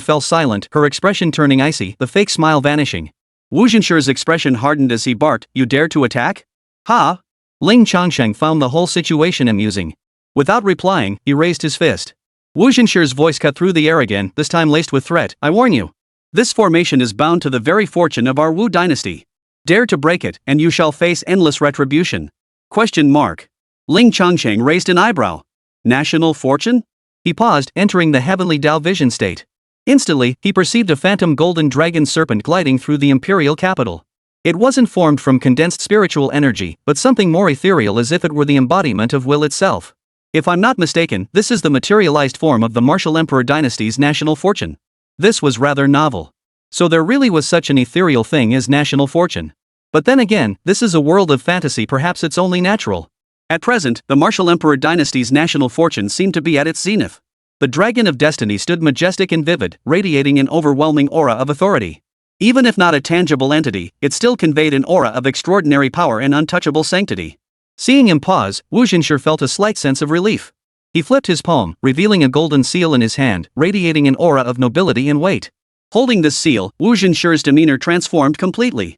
fell silent, her expression turning icy, the fake smile vanishing. Wu Zhenshi's expression hardened as he barked, You dare to attack? Ha! Ling Changsheng found the whole situation amusing. Without replying, he raised his fist. Wu Zhenshi's voice cut through the air again, this time laced with threat. I warn you. This formation is bound to the very fortune of our Wu dynasty. Dare to break it, and you shall face endless retribution. Question mark. Ling Changsheng raised an eyebrow. National fortune? He paused, entering the heavenly Dao vision state. Instantly, he perceived a phantom golden dragon serpent gliding through the imperial capital. It wasn't formed from condensed spiritual energy, but something more ethereal, as if it were the embodiment of will itself. If I'm not mistaken, this is the materialized form of the Martial Emperor dynasty's national fortune. This was rather novel. So there really was such an ethereal thing as national fortune. But then again, this is a world of fantasy, perhaps it's only natural. At present, the Martial Emperor dynasty's national fortune seemed to be at its zenith. The Dragon of Destiny stood majestic and vivid, radiating an overwhelming aura of authority. Even if not a tangible entity, it still conveyed an aura of extraordinary power and untouchable sanctity. Seeing him pause, Wu Xinshi felt a slight sense of relief. He flipped his palm, revealing a golden seal in his hand, radiating an aura of nobility and weight. Holding this seal, Wu Xinshi's demeanor transformed completely.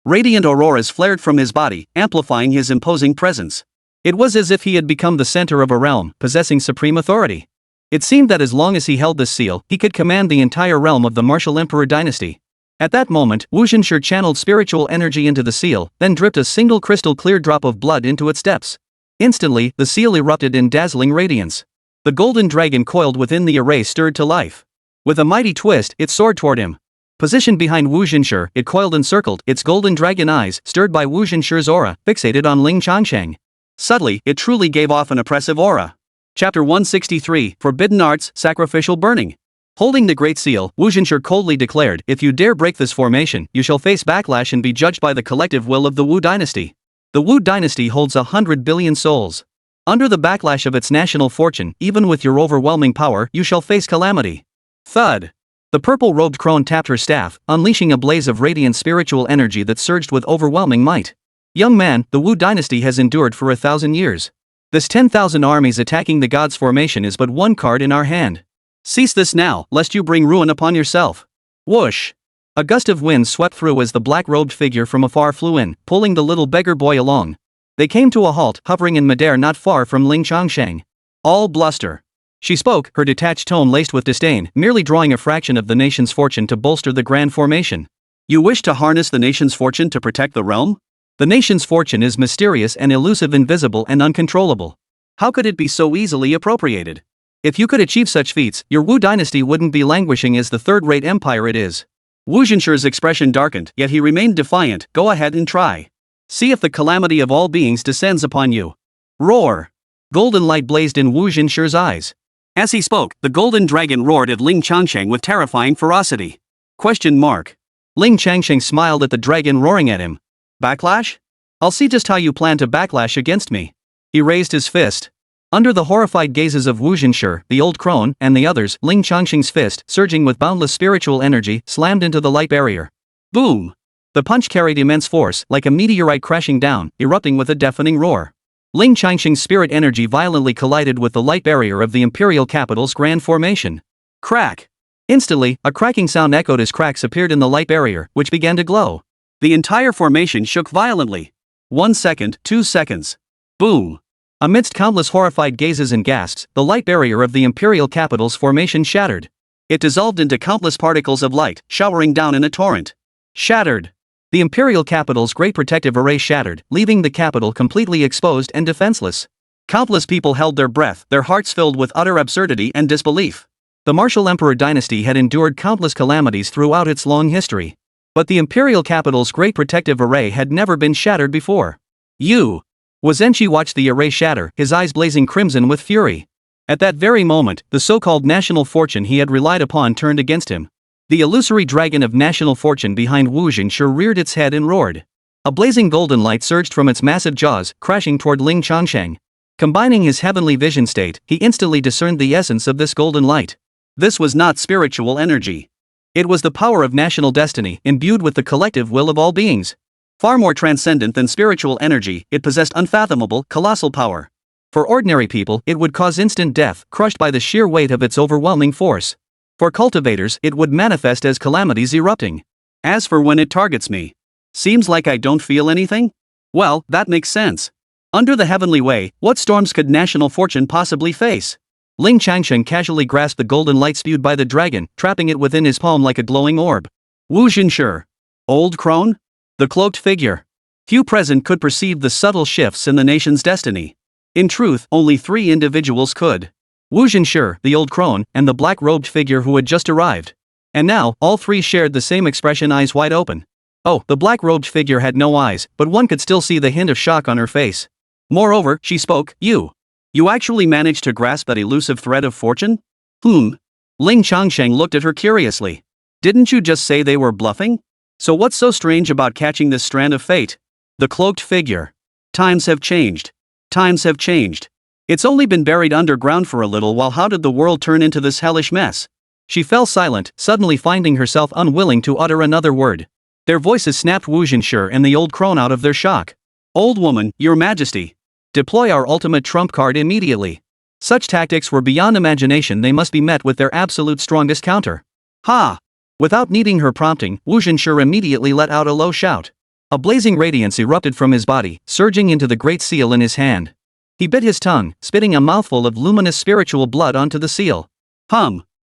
Radiant auroras flared from his body, amplifying his imposing presence. It was as if he had become the center of a realm, possessing supreme authority. It seemed that as long as he held this seal, he could command the entire realm of the Martial Emperor dynasty. At that moment, Wu Xinshi channeled spiritual energy into the seal, then dripped a single crystal-clear drop of blood into its depths. Instantly, the seal erupted in dazzling radiance. The golden dragon coiled within the array stirred to life. With a mighty twist, it soared toward him. Positioned behind Wu Xinshi, it coiled and circled, its golden dragon eyes, stirred by Wu Xinshi's aura, fixated on Ling Changsheng. Subtly, it truly gave off an oppressive aura. Chapter 163, Forbidden Arts, Sacrificial Burning. Holding the Great Seal, Wu Xinshi coldly declared, "If you dare break this formation, you shall face backlash and be judged by the collective will of the Wu dynasty." The Wu dynasty holds 100 billion souls. Under the backlash of its national fortune, even with your overwhelming power, you shall face calamity. Thud. The purple-robed crone tapped her staff, unleashing a blaze of radiant spiritual energy that surged with overwhelming might. "Young man, the Wu dynasty has endured for 1,000 years. This 10,000 armies attacking the gods formation is but one card in our hand. Cease this now, lest you bring ruin upon yourself." Whoosh! A gust of wind swept through as the black-robed figure from afar flew in, pulling the little beggar boy along. They came to a halt, hovering in midair not far from Ling Changsheng. "All bluster." She spoke, her detached tone laced with disdain, merely drawing a fraction of the nation's fortune to bolster the grand formation. "You wish to harness the nation's fortune to protect the realm?" "The nation's fortune is mysterious and elusive, invisible and uncontrollable. How could it be so easily appropriated? If you could achieve such feats, your Wu dynasty wouldn't be languishing as the third-rate empire it is." Wu Xinshi's expression darkened, yet he remained defiant. "Go ahead and try. See if the calamity of all beings descends upon you." Roar! Golden light blazed in Wu Xinshi's eyes. As he spoke, the golden dragon roared at Ling Changsheng with terrifying ferocity. Ling Changsheng smiled at the dragon roaring at him. "Backlash? I'll see just how you plan to backlash against me." He raised his fist. Under the horrified gazes of Wu Xinshi, the old crone, and the others, Ling Changsheng's fist, surging with boundless spiritual energy, slammed into the light barrier. Boom! The punch carried immense force, like a meteorite crashing down, erupting with a deafening roar. Ling Changsheng's spirit energy violently collided with the light barrier of the imperial capital's grand formation. Crack! Instantly, a cracking sound echoed as cracks appeared in the light barrier, which began to glow. The entire formation shook violently. 1 second, 2 seconds. Boom! Amidst countless horrified gazes and gasps, the light barrier of the imperial capital's formation shattered. It dissolved into countless particles of light, showering down in a torrent. Shattered! The imperial capital's great protective array shattered, leaving the capital completely exposed and defenseless. Countless people held their breath, their hearts filled with utter absurdity and disbelief. The Martial Emperor dynasty had endured countless calamities throughout its long history. But the imperial capital's great protective array had never been shattered before. Wu Zhenqi watched the array shatter, his eyes blazing crimson with fury. At that very moment, the so-called national fortune he had relied upon turned against him. The illusory dragon of national fortune behind Wu Xinshi reared its head and roared. A blazing golden light surged from its massive jaws, crashing toward Ling Changsheng. Combining his heavenly vision state, he instantly discerned the essence of this golden light. This was not spiritual energy. It was the power of national destiny, imbued with the collective will of all beings. Far more transcendent than spiritual energy, it possessed unfathomable, colossal power. For ordinary people, it would cause instant death, crushed by the sheer weight of its overwhelming force. For cultivators, it would manifest as calamities erupting. As for when it targets me, seems like I don't feel anything? Well, that makes sense. Under the heavenly way, what storms could national fortune possibly face? Ling Changsheng casually grasped the golden light spewed by the dragon, trapping it within his palm like a glowing orb. Wu Xinshi. Old crone? The cloaked figure. Few present could perceive the subtle shifts in the nation's destiny. In truth, only 3 individuals could. Wu Xinshi, the old crone, and the black-robed figure who had just arrived. And now, all 3 shared the same expression, eyes wide open. Oh, the black-robed figure had no eyes, but one could still see the hint of shock on her face. Moreover, she spoke, You You actually managed to grasp that elusive thread of fortune? Ling Changsheng looked at her curiously. Didn't you just say they were bluffing? So what's so strange about catching this strand of fate? The cloaked figure. Times have changed. Times have changed. It's only been buried underground for a little while. How did the world turn into this hellish mess? She fell silent, suddenly finding herself unwilling to utter another word. Their voices snapped Wu Zhenshi and the old crone out of their shock. Old woman, your majesty. Deploy our ultimate trump card immediately. Such tactics were beyond imagination. They must be met with their absolute strongest counter. Ha! Without needing her prompting, Wu Zhenshi immediately let out a low shout. A blazing radiance erupted from his body, surging into the great seal in his hand. He bit his tongue, spitting a mouthful of luminous spiritual blood onto the seal.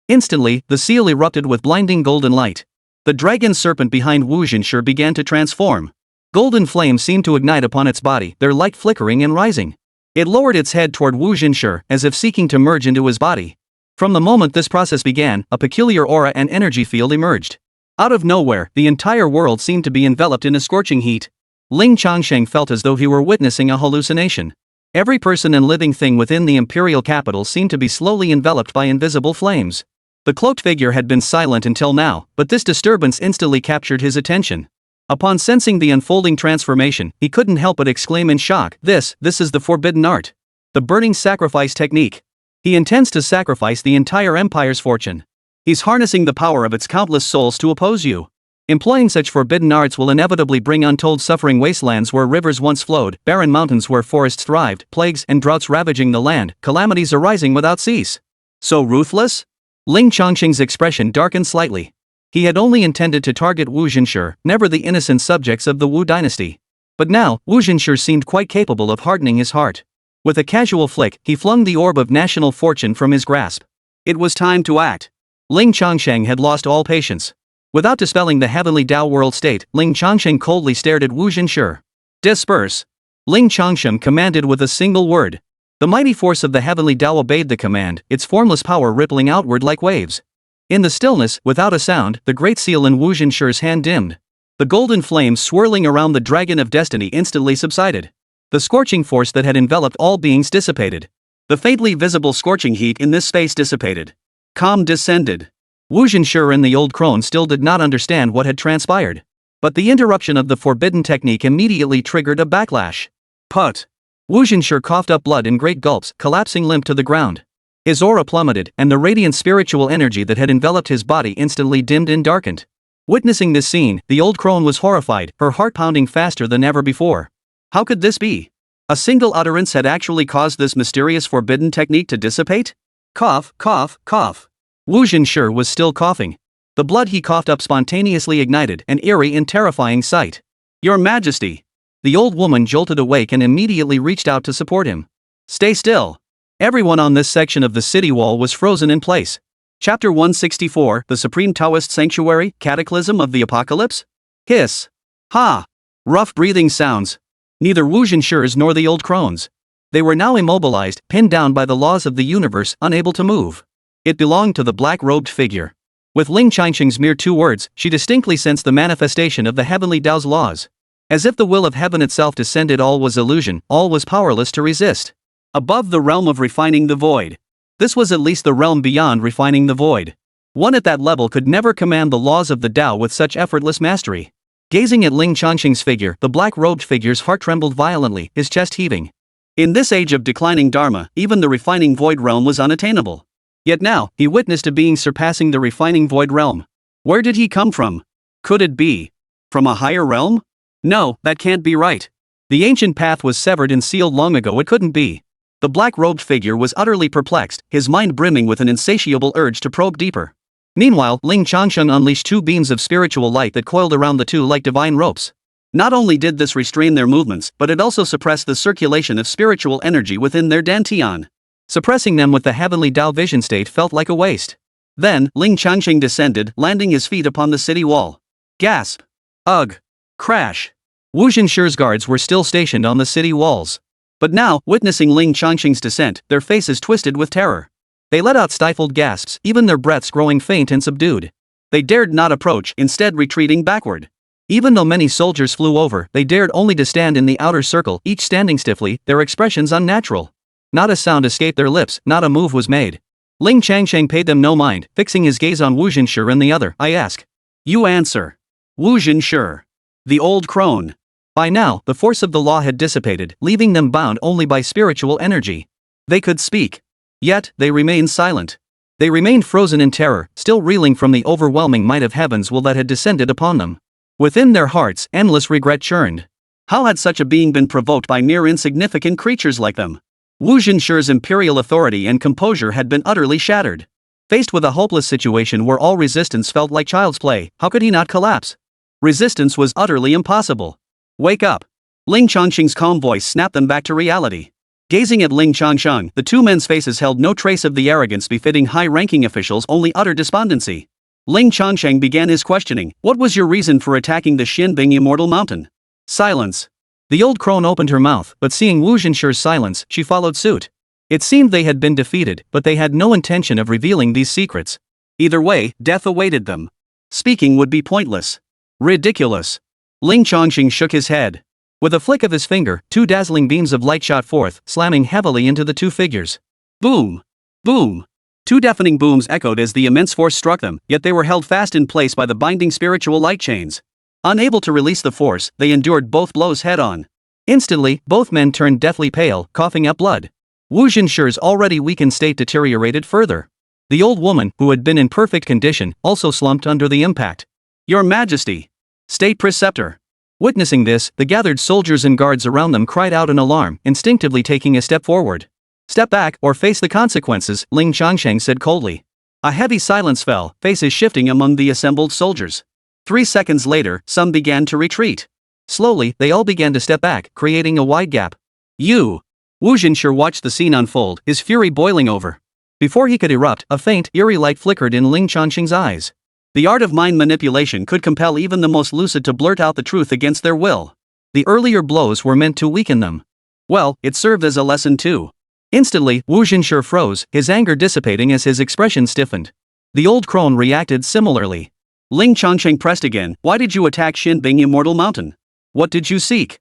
Instantly, the seal erupted with blinding golden light. The dragon serpent behind Wu Zhenshi began to transform. Golden flames seemed to ignite upon its body, their light flickering and rising. It lowered its head toward Wu Zhenshi, as if seeking to merge into his body. From the moment this process began, a peculiar aura and energy field emerged. Out of nowhere, the entire world seemed to be enveloped in a scorching heat. Ling Changsheng felt as though he were witnessing a hallucination. Every person and living thing within the imperial capital seemed to be slowly enveloped by invisible flames. The cloaked figure had been silent until now, but this disturbance instantly captured his attention. Upon sensing the unfolding transformation, he couldn't help but exclaim in shock, This is the forbidden art. The burning sacrifice technique. He intends to sacrifice the entire empire's fortune. He's harnessing the power of its countless souls to oppose you. Employing such forbidden arts will inevitably bring untold suffering, wastelands where rivers once flowed, barren mountains where forests thrived, plagues and droughts ravaging the land, calamities arising without cease. So ruthless? Ling Changsheng's expression darkened slightly. He had only intended to target Wu Zhenshi, never the innocent subjects of the Wu dynasty. But now, Wu Zhenshi seemed quite capable of hardening his heart. With a casual flick, he flung the orb of national fortune from his grasp. It was time to act. Ling Changsheng had lost all patience. Without dispelling the heavenly Tao world state, Ling Changsheng coldly stared at Wu Zhenshi. Disperse! Ling Changsheng commanded with a single word. The mighty force of the heavenly Tao obeyed the command, its formless power rippling outward like waves. In the stillness, without a sound, the great seal in Wu Zhenshi's hand dimmed. The golden flames swirling around the dragon of destiny instantly subsided. The scorching force that had enveloped all beings dissipated. The faintly visible scorching heat in this space dissipated. Calm descended. Wu Zhenshi and the old crone still did not understand what had transpired. But the interruption of the forbidden technique immediately triggered a backlash. Put! Wu Zhenshi coughed up blood in great gulps, collapsing limp to the ground. His aura plummeted, and the radiant spiritual energy that had enveloped his body instantly dimmed and darkened. Witnessing this scene, the old crone was horrified, her heart pounding faster than ever before. How could this be? A single utterance had actually caused this mysterious forbidden technique to dissipate? Cough, cough, cough. Wu Zhenshi was still coughing. The blood he coughed up spontaneously ignited, an eerie and terrifying sight. Your Majesty! The old woman jolted awake and immediately reached out to support him. Stay still. Everyone on this section of the city wall was frozen in place. Chapter 164, The Supreme Taoist Sanctuary, Cataclysm of the Apocalypse? Hiss. Ha! Rough breathing sounds. Neither Wu Zhenshi's nor the old crone's. They were now immobilized, pinned down by the laws of the universe, unable to move. It belonged to the black-robed figure. With Ling Changsheng's mere 2 words, she distinctly sensed the manifestation of the heavenly Tao's laws. As if the will of heaven itself descended, all was illusion, all was powerless to resist. Above the realm of refining the void. This was at least the realm beyond refining the void. One at that level could never command the laws of the Tao with such effortless mastery. Gazing at Ling Changsheng's figure, the black-robed figure's heart trembled violently, his chest heaving. In this age of declining Dharma, even the refining void realm was unattainable. Yet now, he witnessed a being surpassing the refining void realm. Where did he come from? Could it be from a higher realm? No, that can't be right. The ancient path was severed and sealed long ago. It couldn't be. The black-robed figure was utterly perplexed, his mind brimming with an insatiable urge to probe deeper. Meanwhile, Ling Changsheng unleashed 2 beams of spiritual light that coiled around the two like divine ropes. Not only did this restrain their movements, but it also suppressed the circulation of spiritual energy within their dantian. Suppressing them with the heavenly Tao vision state felt like a waste. Then, Ling Changsheng descended, landing his feet upon the city wall. Gasp! Ugh! Crash! Wu Zhenshi's guards were still stationed on the city walls. But now, witnessing Ling Changsheng's descent, their faces twisted with terror. They let out stifled gasps, even their breaths growing faint and subdued. They dared not approach, instead retreating backward. Even though many soldiers flew over, they dared only to stand in the outer circle, each standing stiffly, their expressions unnatural. Not a sound escaped their lips, not a move was made. Ling Changsheng paid them no mind, fixing his gaze on Wu Zhenshi and the other. I ask. You answer. Wu Zhenshi. The old crone. By now, the force of the law had dissipated, leaving them bound only by spiritual energy. They could speak. Yet, they remained silent. They remained frozen in terror, still reeling from the overwhelming might of heaven's will that had descended upon them. Within their hearts, endless regret churned. How had such a being been provoked by mere insignificant creatures like them? Wu Zhenshi's imperial authority and composure had been utterly shattered. Faced with a hopeless situation where all resistance felt like child's play, how could he not collapse? Resistance was utterly impossible. Wake up! Ling Changsheng's calm voice snapped them back to reality. Gazing at Ling Changsheng, the two men's faces held no trace of the arrogance befitting high-ranking officials, only utter despondency. Ling Changsheng began his questioning. What was your reason for attacking the Xinbing Immortal Mountain? Silence. The old crone opened her mouth, but seeing Wu Zhenshi's silence, she followed suit. It seemed they had been defeated, but they had no intention of revealing these secrets. Either way, death awaited them. Speaking would be pointless. Ridiculous. Ling Changsheng shook his head. With a flick of his finger, two dazzling beams of light shot forth, slamming heavily into the two figures. Boom! Boom! Two deafening booms echoed as the immense force struck them, yet they were held fast in place by the binding spiritual light chains. Unable to release the force, they endured both blows head-on. Instantly, both men turned deathly pale, coughing up blood. Wu Zhenshi's already weakened state deteriorated further. The old woman, who had been in perfect condition, also slumped under the impact. Your Majesty! State Preceptor! Witnessing this, the gathered soldiers and guards around them cried out in alarm, instinctively taking a step forward. Step back, or face the consequences, Ling Changsheng said coldly. A heavy silence fell, faces shifting among the assembled soldiers. 3 seconds later, some began to retreat. Slowly, they all began to step back, creating a wide gap. Wu Zhenshi watched the scene unfold, his fury boiling over. Before he could erupt, a faint, eerie light flickered in Ling Changsheng's eyes. The art of mind manipulation could compel even the most lucid to blurt out the truth against their will. The earlier blows were meant to weaken them. Well, it served as a lesson too. Instantly, Wu Zhenshi froze, his anger dissipating as his expression stiffened. The old crone reacted similarly. Ling Changsheng pressed again. Why did you attack Xinbing Immortal Mountain? What did you seek?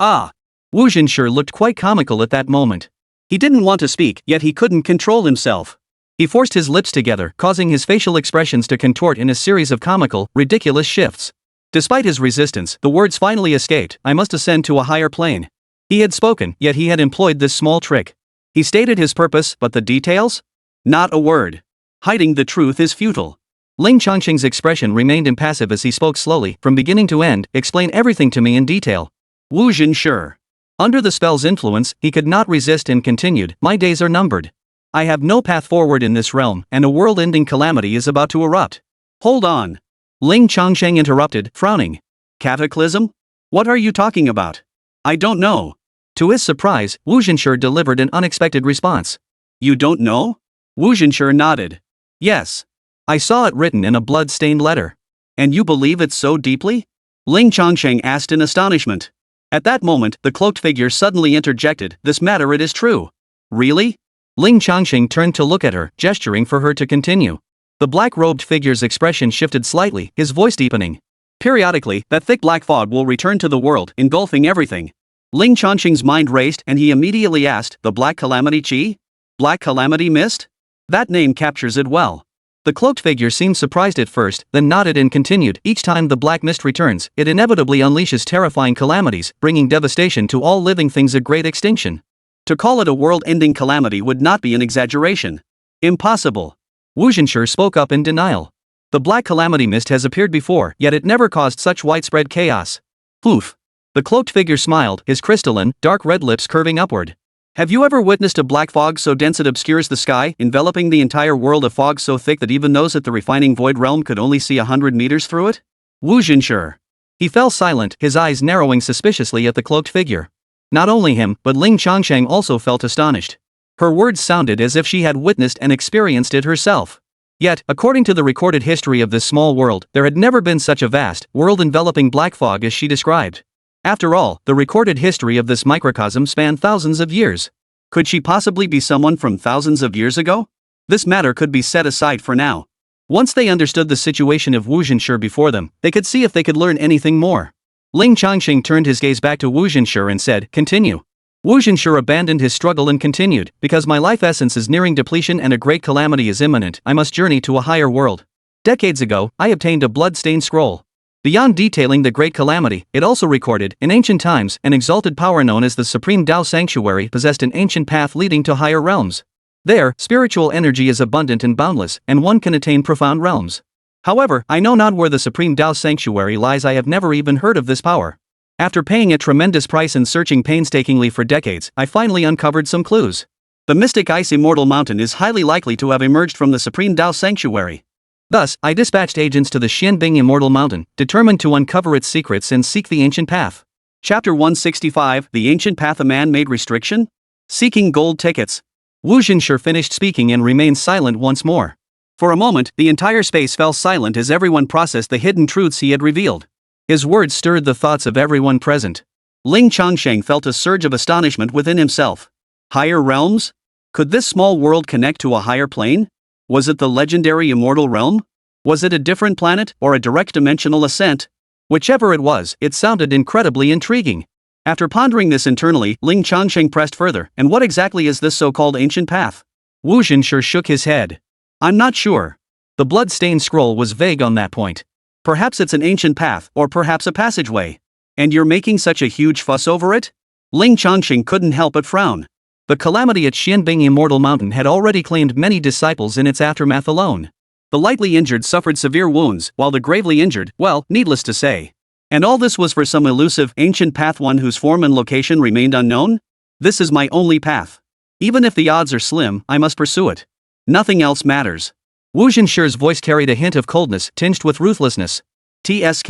Ah! Wu Zhenshi looked quite comical at that moment. He didn't want to speak, yet he couldn't control himself. He forced his lips together, causing his facial expressions to contort in a series of comical, ridiculous shifts. Despite his resistance, the words finally escaped. I must ascend to a higher plane. He had spoken, yet he had employed this small trick. He stated his purpose, but the details? Not a word. Hiding the truth is futile. Ling Changsheng's expression remained impassive as he spoke slowly, from beginning to end. Explain everything to me in detail. Wu Zhenshi. Under the spell's influence, he could not resist and continued. My days are numbered. I have no path forward in this realm, and a world-ending calamity is about to erupt. Hold on. Ling Changsheng interrupted, frowning. Cataclysm? What are you talking about? I don't know. To his surprise, Wu Zhenshi delivered an unexpected response. You don't know? Wu Zhenshi nodded. Yes. I saw it written in a blood-stained letter. And you believe it so deeply? Ling Changsheng asked in astonishment. At that moment, the cloaked figure suddenly interjected. This matter, it is true. Really? Ling Changsheng turned to look at her, gesturing for her to continue. The black-robed figure's expression shifted slightly, his voice deepening. Periodically, that thick black fog will return to the world, engulfing everything. Ling Changsheng's mind raced and he immediately asked, the Black Calamity Chi? Black Calamity Mist? That name captures it well. The cloaked figure seemed surprised at first, then nodded and continued. Each time the black mist returns, it inevitably unleashes terrifying calamities, bringing devastation to all living things, a great extinction. To call it a world-ending calamity would not be an exaggeration. Impossible. Wu Zhenshi spoke up in denial. The black calamity mist has appeared before, yet it never caused such widespread chaos. Poof. The cloaked figure smiled, his crystalline, dark red lips curving upward. Have you ever witnessed a black fog so dense it obscures the sky, enveloping the entire world, a fog so thick that even those at the refining void realm could only see 100 meters through it? Wu Zhenshi. He fell silent, his eyes narrowing suspiciously at the cloaked figure. Not only him, but Ling Changsheng also felt astonished. Her words sounded as if she had witnessed and experienced it herself. Yet, according to the recorded history of this small world, there had never been such a vast, world-enveloping black fog as she described. After all, the recorded history of this microcosm spanned thousands of years. Could she possibly be someone from thousands of years ago? This matter could be set aside for now. Once they understood the situation of Wu Zhenshi before them, they could see if they could learn anything more. Ling Changsheng turned his gaze back to Wu Zhenshi and said, continue. Wu Zhenshi abandoned his struggle and continued, because my life essence is nearing depletion and a great calamity is imminent, I must journey to a higher world. Decades ago, I obtained a blood-stained scroll. Beyond detailing the great calamity, it also recorded, in ancient times, an exalted power known as the Supreme Tao Sanctuary possessed an ancient path leading to higher realms. There, spiritual energy is abundant and boundless, and one can attain profound realms. However, I know not where the Supreme Tao Sanctuary lies. I have never even heard of this power. After paying a tremendous price and searching painstakingly for decades, I finally uncovered some clues. The mystic ice immortal mountain is highly likely to have emerged from the Supreme Tao Sanctuary. Thus, I dispatched agents to the Xianbing Immortal Mountain, determined to uncover its secrets and seek the ancient path. Chapter 165, The Ancient Path, a Man-Made Restriction? Seeking gold tickets. Wu Zhenshi finished speaking and remained silent once more. For a moment, the entire space fell silent as everyone processed the hidden truths he had revealed. His words stirred the thoughts of everyone present. Ling Changsheng felt a surge of astonishment within himself. Higher realms? Could this small world connect to a higher plane? Was it the legendary immortal realm? Was it a different planet, or a direct dimensional ascent? Whichever it was, it sounded incredibly intriguing. After pondering this internally, Ling Changsheng pressed further, and what exactly is this so-called ancient path? Wu Zhenshi shook his head. I'm not sure. The blood-stained scroll was vague on that point. Perhaps it's an ancient path, or perhaps a passageway. And you're making such a huge fuss over it? Ling Changsheng couldn't help but frown. The calamity at Xianbing Immortal Mountain had already claimed many disciples in its aftermath alone. The lightly injured suffered severe wounds, while the gravely injured, well, needless to say. And all this was for some elusive, ancient path, one whose form and location remained unknown? This is my only path. Even if the odds are slim, I must pursue it. Nothing else matters. Wu Zhenshi's voice carried a hint of coldness, tinged with ruthlessness. TSK.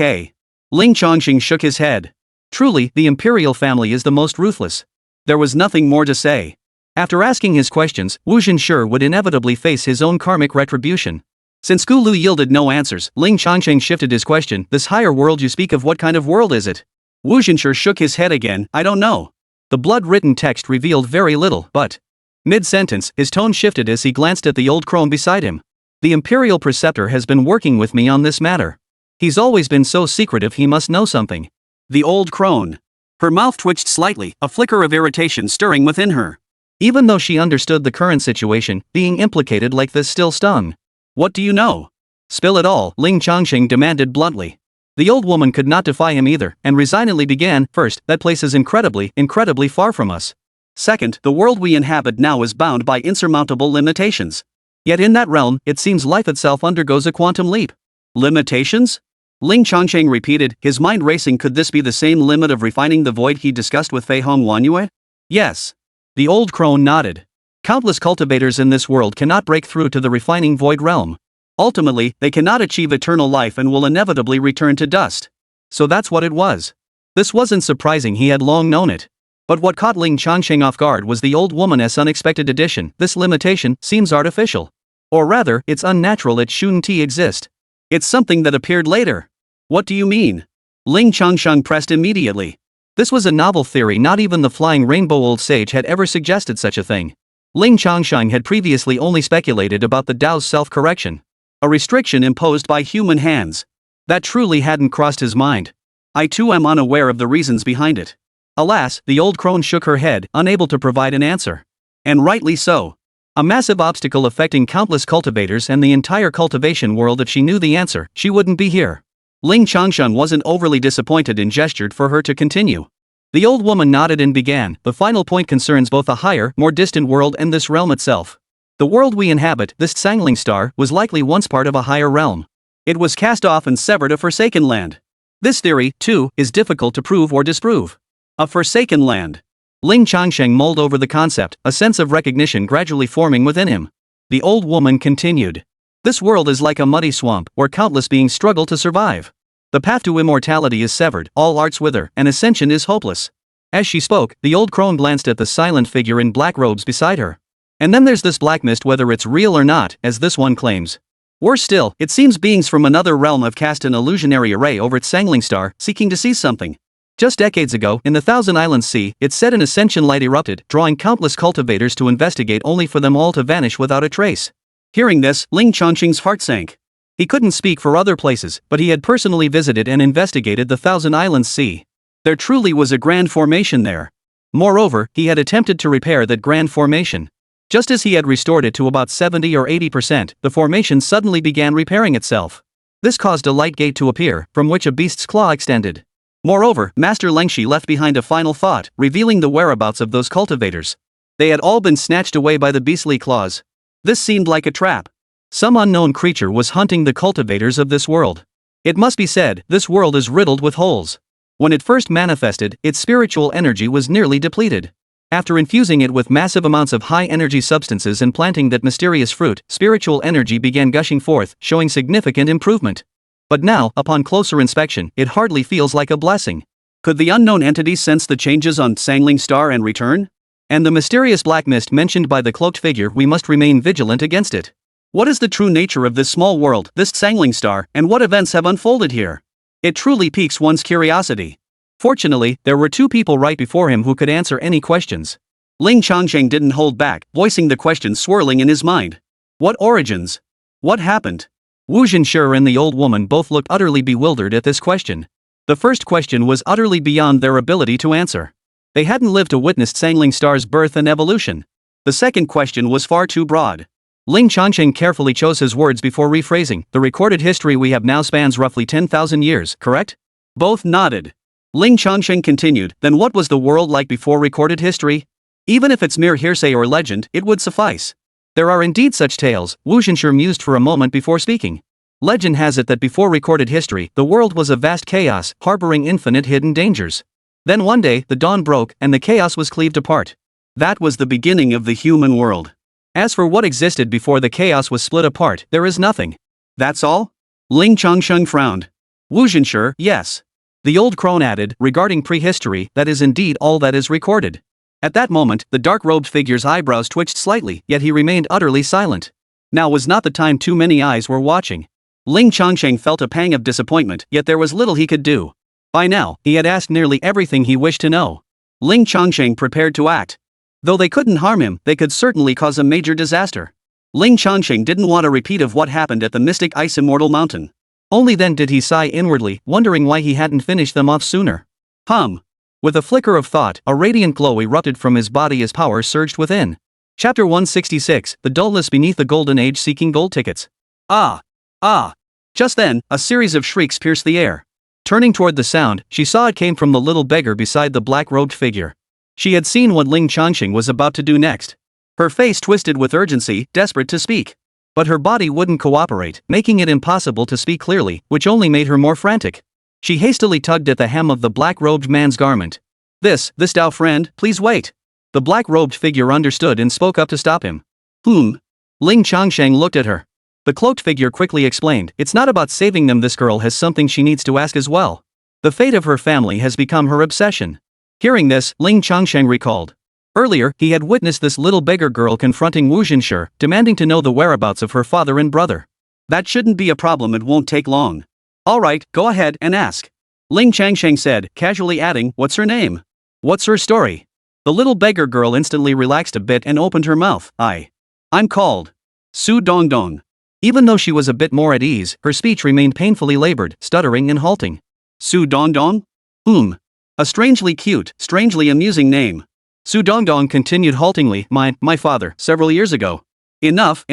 Ling Changsheng shook his head. Truly, the imperial family is the most ruthless. There was nothing more to say. After asking his questions, Wu Zhenshi would inevitably face his own karmic retribution. Since Gu Lu yielded no answers, Ling Changsheng shifted his question. This higher world you speak of, what kind of world is it? Wu Zhenshi shook his head again. I don't know. The blood-written text revealed very little, but... Mid-sentence, his tone shifted as he glanced at the old crone beside him. The Imperial Preceptor has been working with me on this matter. He's always been so secretive, he must know something. The old crone. Her mouth twitched slightly, a flicker of irritation stirring within her. Even though she understood the current situation, being implicated like this still stung. What do you know? Spill it all, Ling Changsheng demanded bluntly. The old woman could not defy him either, and resignedly began. First, that place is incredibly far from us. Second, the world we inhabit now is bound by insurmountable limitations. Yet in that realm, it seems life itself undergoes a quantum leap. Limitations? Ling Changsheng repeated, his mind racing. Could this be the same limit of refining the void he discussed with Fei Hong Xinyue? Yes. The old crone nodded. Countless cultivators in this world cannot break through to the refining void realm. Ultimately, they cannot achieve eternal life and will inevitably return to dust. So that's what it was. This wasn't surprising, he had long known it. But what caught Ling Changsheng off guard was the old woman's unexpected addition. This limitation seems artificial. Or rather, it's unnatural. It shouldn't exist. It's something that appeared later. What do you mean? Ling Changsheng pressed immediately. This was a novel theory. Not even the flying rainbow old sage had ever suggested such a thing. Ling Changsheng had previously only speculated about the Tao's self-correction. A restriction imposed by human hands. That truly hadn't crossed his mind. I too am unaware of the reasons behind it. Alas, the old crone shook her head, unable to provide an answer. And rightly so. A massive obstacle affecting countless cultivators and the entire cultivation world. If she knew the answer, she wouldn't be here. Ling Changsheng wasn't overly disappointed and gestured for her to continue. The old woman nodded and began. The final point concerns both a higher, more distant world and this realm itself. The world we inhabit, this Sangling Star, was likely once part of a higher realm. It was cast off and severed a forsaken land. This theory, too, is difficult to prove or disprove. A forsaken land. Ling Changsheng mulled over the concept, a sense of recognition gradually forming within him. The old woman continued. This world is like a muddy swamp, where countless beings struggle to survive. The path to immortality is severed, all arts wither, and ascension is hopeless. As she spoke, the old crone glanced at the silent figure in black robes beside her. And then there's this black mist, whether it's real or not, as this one claims. Worse still, it seems beings from another realm have cast an illusionary array over its Sangling Star, seeking to see something. Just decades ago, in the Thousand Islands Sea, it said an ascension light erupted, drawing countless cultivators to investigate, only for them all to vanish without a trace. Hearing this, Ling Changsheng's heart sank. He couldn't speak for other places, but he had personally visited and investigated the Thousand Islands Sea. There truly was a grand formation there. Moreover, he had attempted to repair that grand formation. Just as he had restored it to about 70 or 80%, the formation suddenly began repairing itself. This caused a light gate to appear, from which a beast's claw extended. Moreover, Master Lengshi left behind a final thought, revealing the whereabouts of those cultivators. They had all been snatched away by the beastly claws. This seemed like a trap. Some unknown creature was hunting the cultivators of this world. It must be said, this world is riddled with holes. When it first manifested, its spiritual energy was nearly depleted. After infusing it with massive amounts of high-energy substances and planting that mysterious fruit, spiritual energy began gushing forth, showing significant improvement. But now, upon closer inspection, it hardly feels like a blessing. Could the unknown entity sense the changes on Sangling Star and return? And the mysterious black mist mentioned by the cloaked figure, we must remain vigilant against it. What is the true nature of this small world, this Sangling Star, and what events have unfolded here? It truly piques one's curiosity. Fortunately, there were two people right before him who could answer any questions. Ling Changsheng didn't hold back, voicing the questions swirling in his mind. What origins? What happened? Wu Zhenshi and the old woman both looked utterly bewildered at this question. The first question was utterly beyond their ability to answer. They hadn't lived to witness Sangling Star's birth and evolution. The second question was far too broad. Ling Changsheng carefully chose his words before rephrasing. The recorded history we have now spans roughly 10,000 years, correct? Both nodded. Ling Changsheng continued, then what was the world like before recorded history? Even if it's mere hearsay or legend, it would suffice. There are indeed such tales, Wu Zhenshi mused for a moment before speaking. Legend has it that before recorded history, the world was a vast chaos, harboring infinite hidden dangers. Then one day, the dawn broke, and the chaos was cleaved apart. That was the beginning of the human world. As for what existed before the chaos was split apart, there is nothing. That's all? Ling Changsheng frowned. Wu Zhenshi, yes. The old crone added, regarding prehistory, that is indeed all that is recorded. At that moment, the dark-robed figure's eyebrows twitched slightly, yet he remained utterly silent. Now was not the time too many eyes were watching. Ling Changsheng felt a pang of disappointment, yet there was little he could do. By now, he had asked nearly everything he wished to know. Ling Changsheng prepared to act. Though they couldn't harm him, they could certainly cause a major disaster. Ling Changsheng didn't want a repeat of what happened at the mystic ice immortal mountain. Only then did he sigh inwardly, wondering why he hadn't finished them off sooner. With a flicker of thought, a radiant glow erupted from his body as power surged within. Chapter 166, The Dullness Beneath the Golden Age Seeking Gold Tickets. Ah! Just then, a series of shrieks pierced the air. Turning toward the sound, she saw it came from the little beggar beside the black-robed figure. She had seen what Ling Changsheng was about to do next. Her face twisted with urgency, desperate to speak. But her body wouldn't cooperate, making it impossible to speak clearly, which only made her more frantic. She hastily tugged at the hem of the black-robed man's garment. This Dao friend, please wait. The black-robed figure understood and spoke up to stop him. Ling Changsheng looked at her. The cloaked figure quickly explained, it's not about saving them, this girl has something she needs to ask as well. The fate of her family has become her obsession. Hearing this, Ling Changsheng recalled. Earlier, he had witnessed this little beggar girl confronting Wu Zhenshi, demanding to know the whereabouts of her father and brother. That shouldn't be a problem, it won't take long. All right, go ahead and ask. Ling Changsheng said, casually adding, what's her name? What's her story? The little beggar girl instantly relaxed a bit and opened her mouth. I'm called Su Dongdong. Even though she was a bit more at ease, her speech remained painfully labored, stuttering and halting. Su Dongdong? A strangely cute, strangely amusing name. Su Dongdong continued haltingly, my father, several years ago. Enough.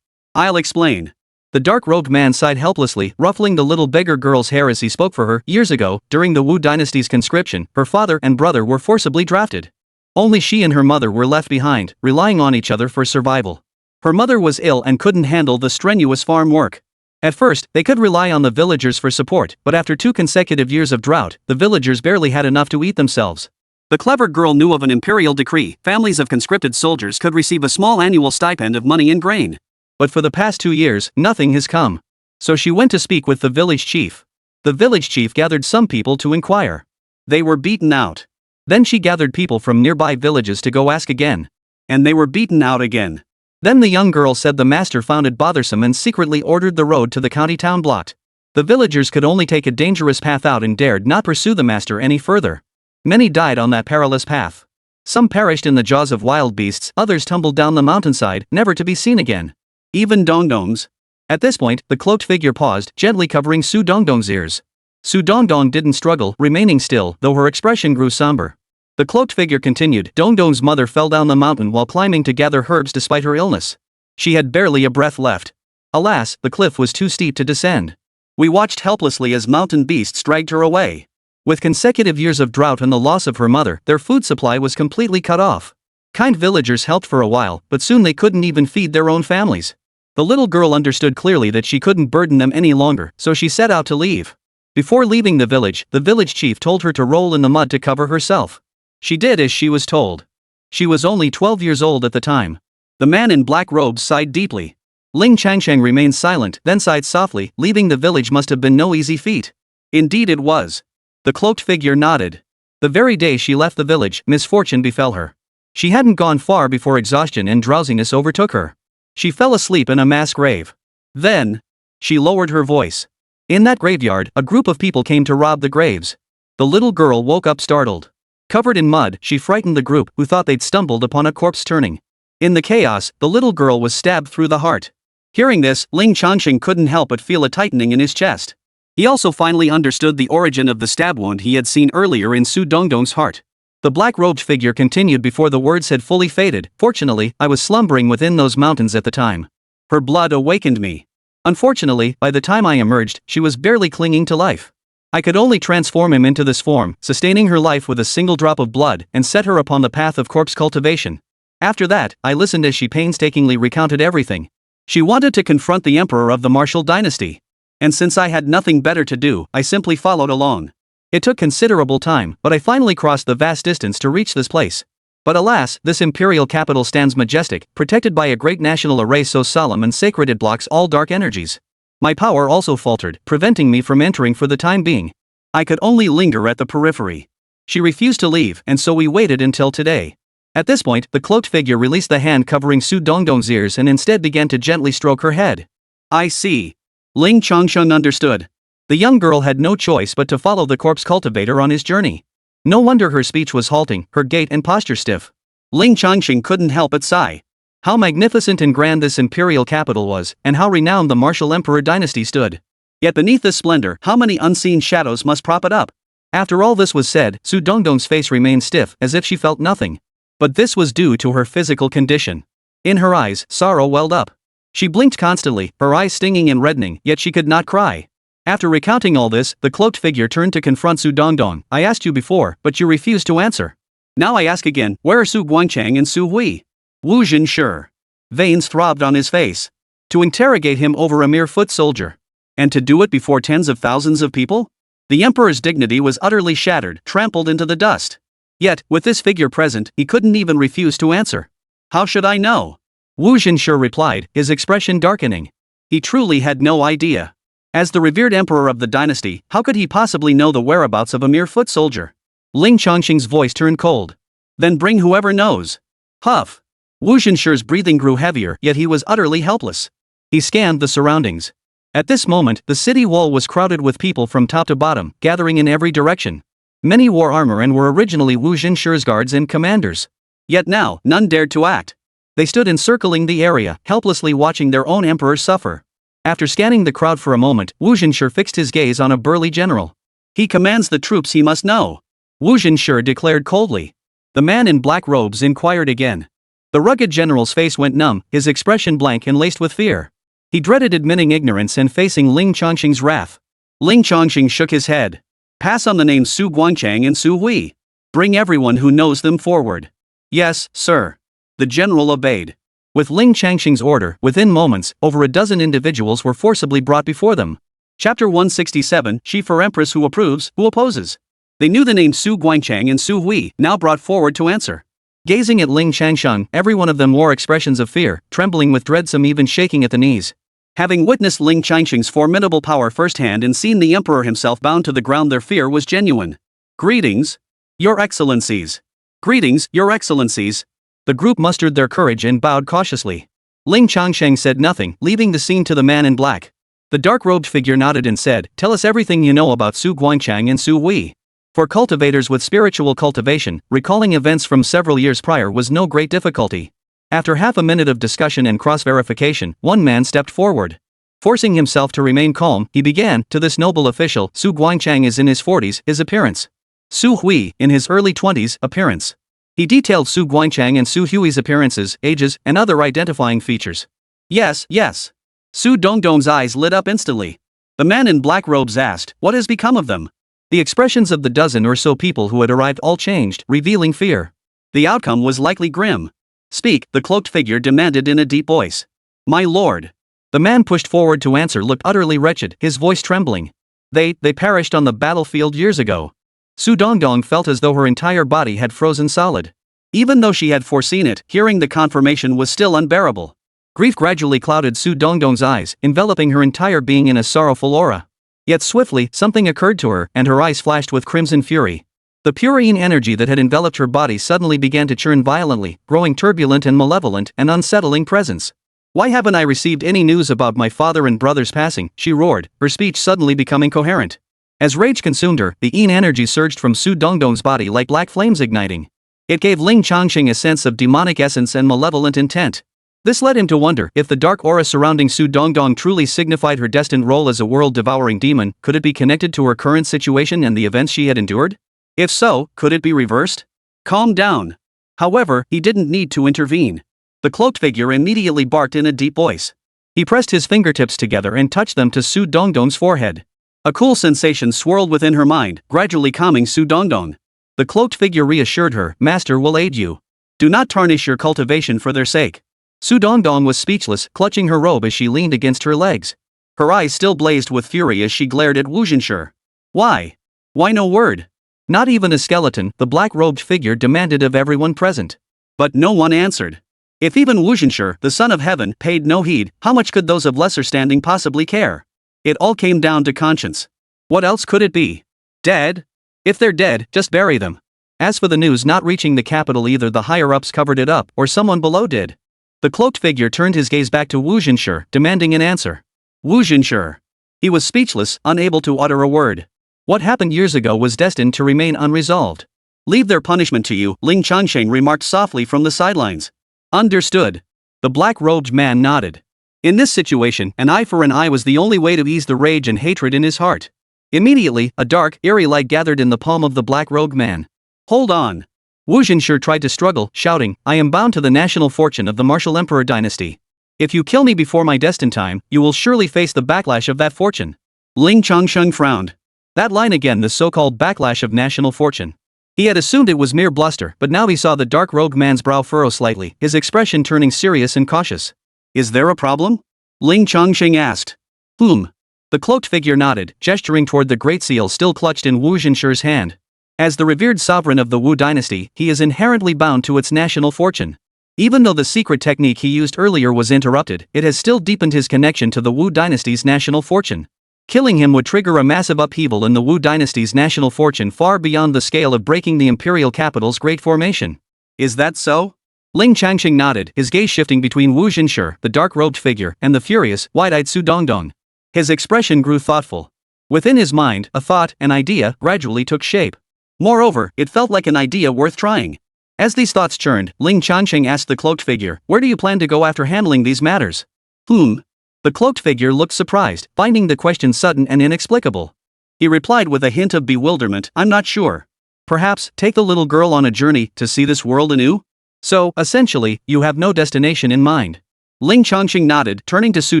I'll explain. The dark-robed man sighed helplessly, ruffling the little beggar girl's hair as he spoke for her. Years ago, during the Wu dynasty's conscription, her father and brother were forcibly drafted. Only she and her mother were left behind, relying on each other for survival. Her mother was ill and couldn't handle the strenuous farm work. At first, they could rely on the villagers for support, but after 2 consecutive years of drought, the villagers barely had enough to eat themselves. The clever girl knew of an imperial decree. Families of conscripted soldiers could receive a small annual stipend of money and grain. But for the past 2 years, nothing has come. So she went to speak with the village chief. The village chief gathered some people to inquire. They were beaten out. Then she gathered people from nearby villages to go ask again. And they were beaten out again. Then the young girl said the master found it bothersome and secretly ordered the road to the county town blocked. The villagers could only take a dangerous path out and dared not pursue the master any further. Many died on that perilous path. Some perished in the jaws of wild beasts, others tumbled down the mountainside, never to be seen again. Even Dongdongs. At this point, the cloaked figure paused, gently covering Su Dongdong's ears. Su Dongdong didn't struggle, remaining still, though her expression grew somber. The cloaked figure continued. Dongdong's mother fell down the mountain while climbing to gather herbs despite her illness. She had barely a breath left. Alas, the cliff was too steep to descend. We watched helplessly as mountain beasts dragged her away. With consecutive years of drought and the loss of her mother, their food supply was completely cut off. Kind villagers helped for a while, but soon they couldn't even feed their own families. The little girl understood clearly that she couldn't burden them any longer, so she set out to leave. Before leaving the village chief told her to roll in the mud to cover herself. She did as she was told. She was only 12 years old at the time. The man in black robes sighed deeply. Ling Changsheng remained silent, then sighed softly. Leaving the village must have been no easy feat. Indeed it was. The cloaked figure nodded. The very day she left the village, misfortune befell her. She hadn't gone far before exhaustion and drowsiness overtook her. She fell asleep in a mass grave. Then, she lowered her voice. In that graveyard, a group of people came to rob the graves. The little girl woke up startled. Covered in mud, she frightened the group, who thought they'd stumbled upon a corpse turning. In the chaos, the little girl was stabbed through the heart. Hearing this, Ling Changsheng couldn't help but feel a tightening in his chest. He also finally understood the origin of the stab wound he had seen earlier in Su Dongdong's heart. The black-robed figure continued before the words had fully faded. Fortunately, I was slumbering within those mountains at the time. Her blood awakened me. Unfortunately, by the time I emerged, she was barely clinging to life. I could only transform him into this form, sustaining her life with a single drop of blood, and set her upon the path of corpse cultivation. After that, I listened as she painstakingly recounted everything. She wanted to confront the emperor of the martial dynasty. And since I had nothing better to do, I simply followed along. It took considerable time, but I finally crossed the vast distance to reach this place. But alas, this imperial capital stands majestic, protected by a great national array so solemn and sacred it blocks all dark energies. My power also faltered, preventing me from entering for the time being. I could only linger at the periphery. She refused to leave, and so we waited until today. At this point, the cloaked figure released the hand covering Su Dongdong's ears and instead began to gently stroke her head. I see. Ling Changsheng understood. The young girl had no choice but to follow the corpse cultivator on his journey. No wonder her speech was halting, her gait and posture stiff. Ling Changsheng couldn't help but sigh. How magnificent and grand this imperial capital was, and how renowned the martial emperor dynasty stood. Yet beneath this splendor, how many unseen shadows must prop it up? After all this was said, Su Dongdong's face remained stiff, as if she felt nothing. But this was due to her physical condition. In her eyes, sorrow welled up. She blinked constantly, her eyes stinging and reddening, yet she could not cry. After recounting all this, the cloaked figure turned to confront Su Dongdong. I asked you before, but you refused to answer. Now I ask again, where are Su Guangchang and Su Hui? Wu Zhenshi. Veins throbbed on his face. To interrogate him over a mere foot soldier. And to do it before tens of thousands of people? The emperor's dignity was utterly shattered, trampled into the dust. Yet, with this figure present, he couldn't even refuse to answer. How should I know? Wu Zhenshi replied, his expression darkening. He truly had no idea. As the revered emperor of the dynasty, how could he possibly know the whereabouts of a mere foot soldier? Ling Changsheng's voice turned cold. Then bring whoever knows. Huff. Wu Zhenshi's breathing grew heavier, yet he was utterly helpless. He scanned the surroundings. At this moment, the city wall was crowded with people from top to bottom, gathering in every direction. Many wore armor and were originally Wu Zhenshi's guards and commanders. Yet now, none dared to act. They stood encircling the area, helplessly watching their own emperor suffer. After scanning the crowd for a moment, Wu Zhenshi fixed his gaze on a burly general. He commands the troops, he must know. Wu Zhenshi declared coldly. The man in black robes inquired again. The rugged general's face went numb, his expression blank and laced with fear. He dreaded admitting ignorance and facing Ling Changsheng's wrath. Ling Changsheng shook his head. Pass on the names Su Guangchang and Su Hui. Bring everyone who knows them forward. Yes, sir. The general obeyed. With Ling Changsheng's order, within moments, over a dozen individuals were forcibly brought before them. Chapter 167, She for Empress who approves, who opposes. They knew the names Su Guangchang and Su Hui, now brought forward to answer. Gazing at Ling Changsheng, every one of them wore expressions of fear, trembling with dread, some even shaking at the knees. Having witnessed Ling Changsheng's formidable power firsthand and seen the emperor himself bound to the ground, their fear was genuine. Greetings, your excellencies. Greetings, your excellencies. The group mustered their courage and bowed cautiously. Ling Changsheng said nothing, leaving the scene to the man in black. The dark-robed figure nodded and said, "Tell us everything you know about Su Guangchang and Su Hui." For cultivators with spiritual cultivation, recalling events from several years prior was no great difficulty. After half a minute of discussion and cross-verification, one man stepped forward. Forcing himself to remain calm, he began, "To this noble official, Su Guangchang is in his 40s, his appearance. Su Hui, in his early 20s, appearance. He detailed Su Guangchang and Su Hui's appearances, ages, and other identifying features. Yes, yes. Su Dongdong's eyes lit up instantly. The man in black robes asked, what has become of them? The expressions of the dozen or so people who had arrived all changed, revealing fear. The outcome was likely grim. Speak, the cloaked figure demanded in a deep voice. My lord. The man pushed forward to answer looked utterly wretched, his voice trembling. They perished on the battlefield years ago. Su Dongdong felt as though her entire body had frozen solid. Even though she had foreseen it, hearing the confirmation was still unbearable. Grief gradually clouded Su Dongdong's eyes, enveloping her entire being in a sorrowful aura. Yet swiftly, something occurred to her, and her eyes flashed with crimson fury. The purine energy that had enveloped her body suddenly began to churn violently, growing turbulent and malevolent, an unsettling presence. Why haven't I received any news about my father and brother's passing? She roared, her speech suddenly becoming coherent. As rage consumed her, the yin energy surged from Su Dongdong's body like black flames igniting. It gave Ling Changsheng a sense of demonic essence and malevolent intent. This led him to wonder if the dark aura surrounding Su Dongdong truly signified her destined role as a world-devouring demon. Could it be connected to her current situation and the events she had endured? If so, could it be reversed? Calm down. However, he didn't need to intervene. The cloaked figure immediately barked in a deep voice. He pressed his fingertips together and touched them to Su Dongdong's forehead. A cool sensation swirled within her mind, gradually calming Su Dongdong. The cloaked figure reassured her, Master will aid you. Do not tarnish your cultivation for their sake. Su Dongdong was speechless, clutching her robe as she leaned against her legs. Her eyes still blazed with fury as she glared at Wu Zhenshi. Why? Why no word? Not even a skeleton, the black-robed figure demanded of everyone present. But no one answered. If even Wu Zhenshi, the son of heaven, paid no heed, how much could those of lesser standing possibly care? It all came down to conscience. What else could it be? Dead? If they're dead, just bury them. As for the news not reaching the capital, either the higher-ups covered it up, or someone below did. The cloaked figure turned his gaze back to Wu Zhenshi, demanding an answer. Wu Zhenshi. He was speechless, unable to utter a word. What happened years ago was destined to remain unresolved. Leave their punishment to you, Ling Changsheng remarked softly from the sidelines. Understood. The black-robed man nodded. In this situation, an eye for an eye was the only way to ease the rage and hatred in his heart. Immediately, a dark, eerie light gathered in the palm of the black-robed man. Hold on. Wu Zhenshi tried to struggle, shouting, I am bound to the national fortune of the martial emperor dynasty. If you kill me before my destined time, you will surely face the backlash of that fortune. Ling Changsheng frowned. That line again, the so-called backlash of national fortune. He had assumed it was mere bluster, but now he saw the dark-robed man's brow furrow slightly, his expression turning serious and cautious. Is there a problem? Ling Changsheng asked. The cloaked figure nodded, gesturing toward the great seal still clutched in Wu Zhenshi's hand. As the revered sovereign of the Wu dynasty, he is inherently bound to its national fortune. Even though the secret technique he used earlier was interrupted, it has still deepened his connection to the Wu dynasty's national fortune. Killing him would trigger a massive upheaval in the Wu dynasty's national fortune far beyond the scale of breaking the imperial capital's great formation. Is that so? Ling Changsheng nodded, his gaze shifting between Wu Zhenshi, the dark-robed figure, and the furious, wide-eyed Su Dongdong. His expression grew thoughtful. Within his mind, a thought, an idea, gradually took shape. Moreover, it felt like an idea worth trying. As these thoughts churned, Ling Changsheng asked the cloaked figure, where do you plan to go after handling these matters? The cloaked figure looked surprised, finding the question sudden and inexplicable. He replied with a hint of bewilderment, I'm not sure. Perhaps, take the little girl on a journey to see this world anew? So, essentially, you have no destination in mind. Ling Changsheng nodded, turning to Su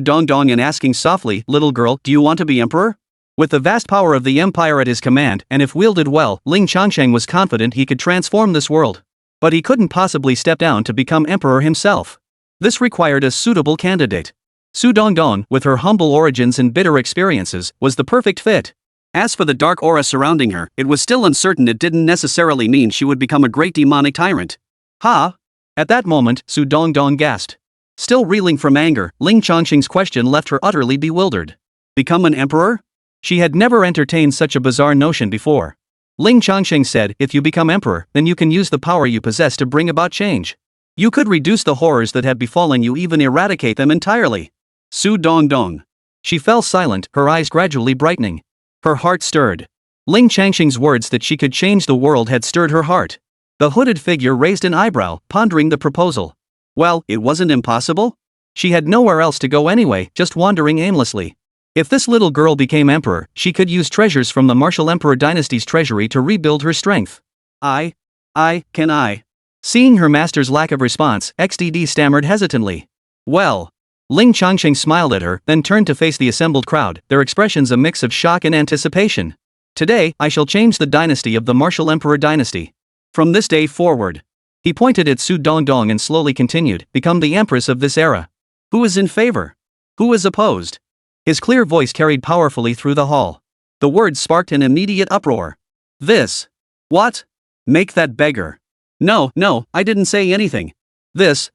Dongdong and asking softly, little girl, do you want to be emperor? With the vast power of the empire at his command, and if wielded well, Ling Changsheng was confident he could transform this world. But he couldn't possibly step down to become emperor himself. This required a suitable candidate. Su Dongdong, with her humble origins and bitter experiences, was the perfect fit. As for the dark aura surrounding her, it was still uncertain. It didn't necessarily mean she would become a great demonic tyrant. Ha! At that moment, Su Dongdong gasped. Still reeling from anger, Ling Changsheng's question left her utterly bewildered. Become an emperor? She had never entertained such a bizarre notion before. Ling Changsheng said, if you become emperor, then you can use the power you possess to bring about change. You could reduce the horrors that have befallen you, even eradicate them entirely. Su Dongdong. She fell silent, her eyes gradually brightening. Her heart stirred. Ling Changsheng's words that she could change the world had stirred her heart. The hooded figure raised an eyebrow, pondering the proposal. Well, it wasn't impossible? She had nowhere else to go anyway, just wandering aimlessly. If this little girl became emperor, she could use treasures from the Martial Emperor dynasty's treasury to rebuild her strength. Can I? Seeing her master's lack of response, XDD stammered hesitantly. Well. Ling Changsheng smiled at her, then turned to face the assembled crowd, their expressions a mix of shock and anticipation. Today, I shall change the dynasty of the Martial Emperor dynasty. From this day forward. He pointed at Su Dongdong and slowly continued, become the empress of this era. Who is in favor? Who is opposed? His clear voice carried powerfully through the hall. The words sparked an immediate uproar. This. What? Make that beggar. No, I didn't say anything. This.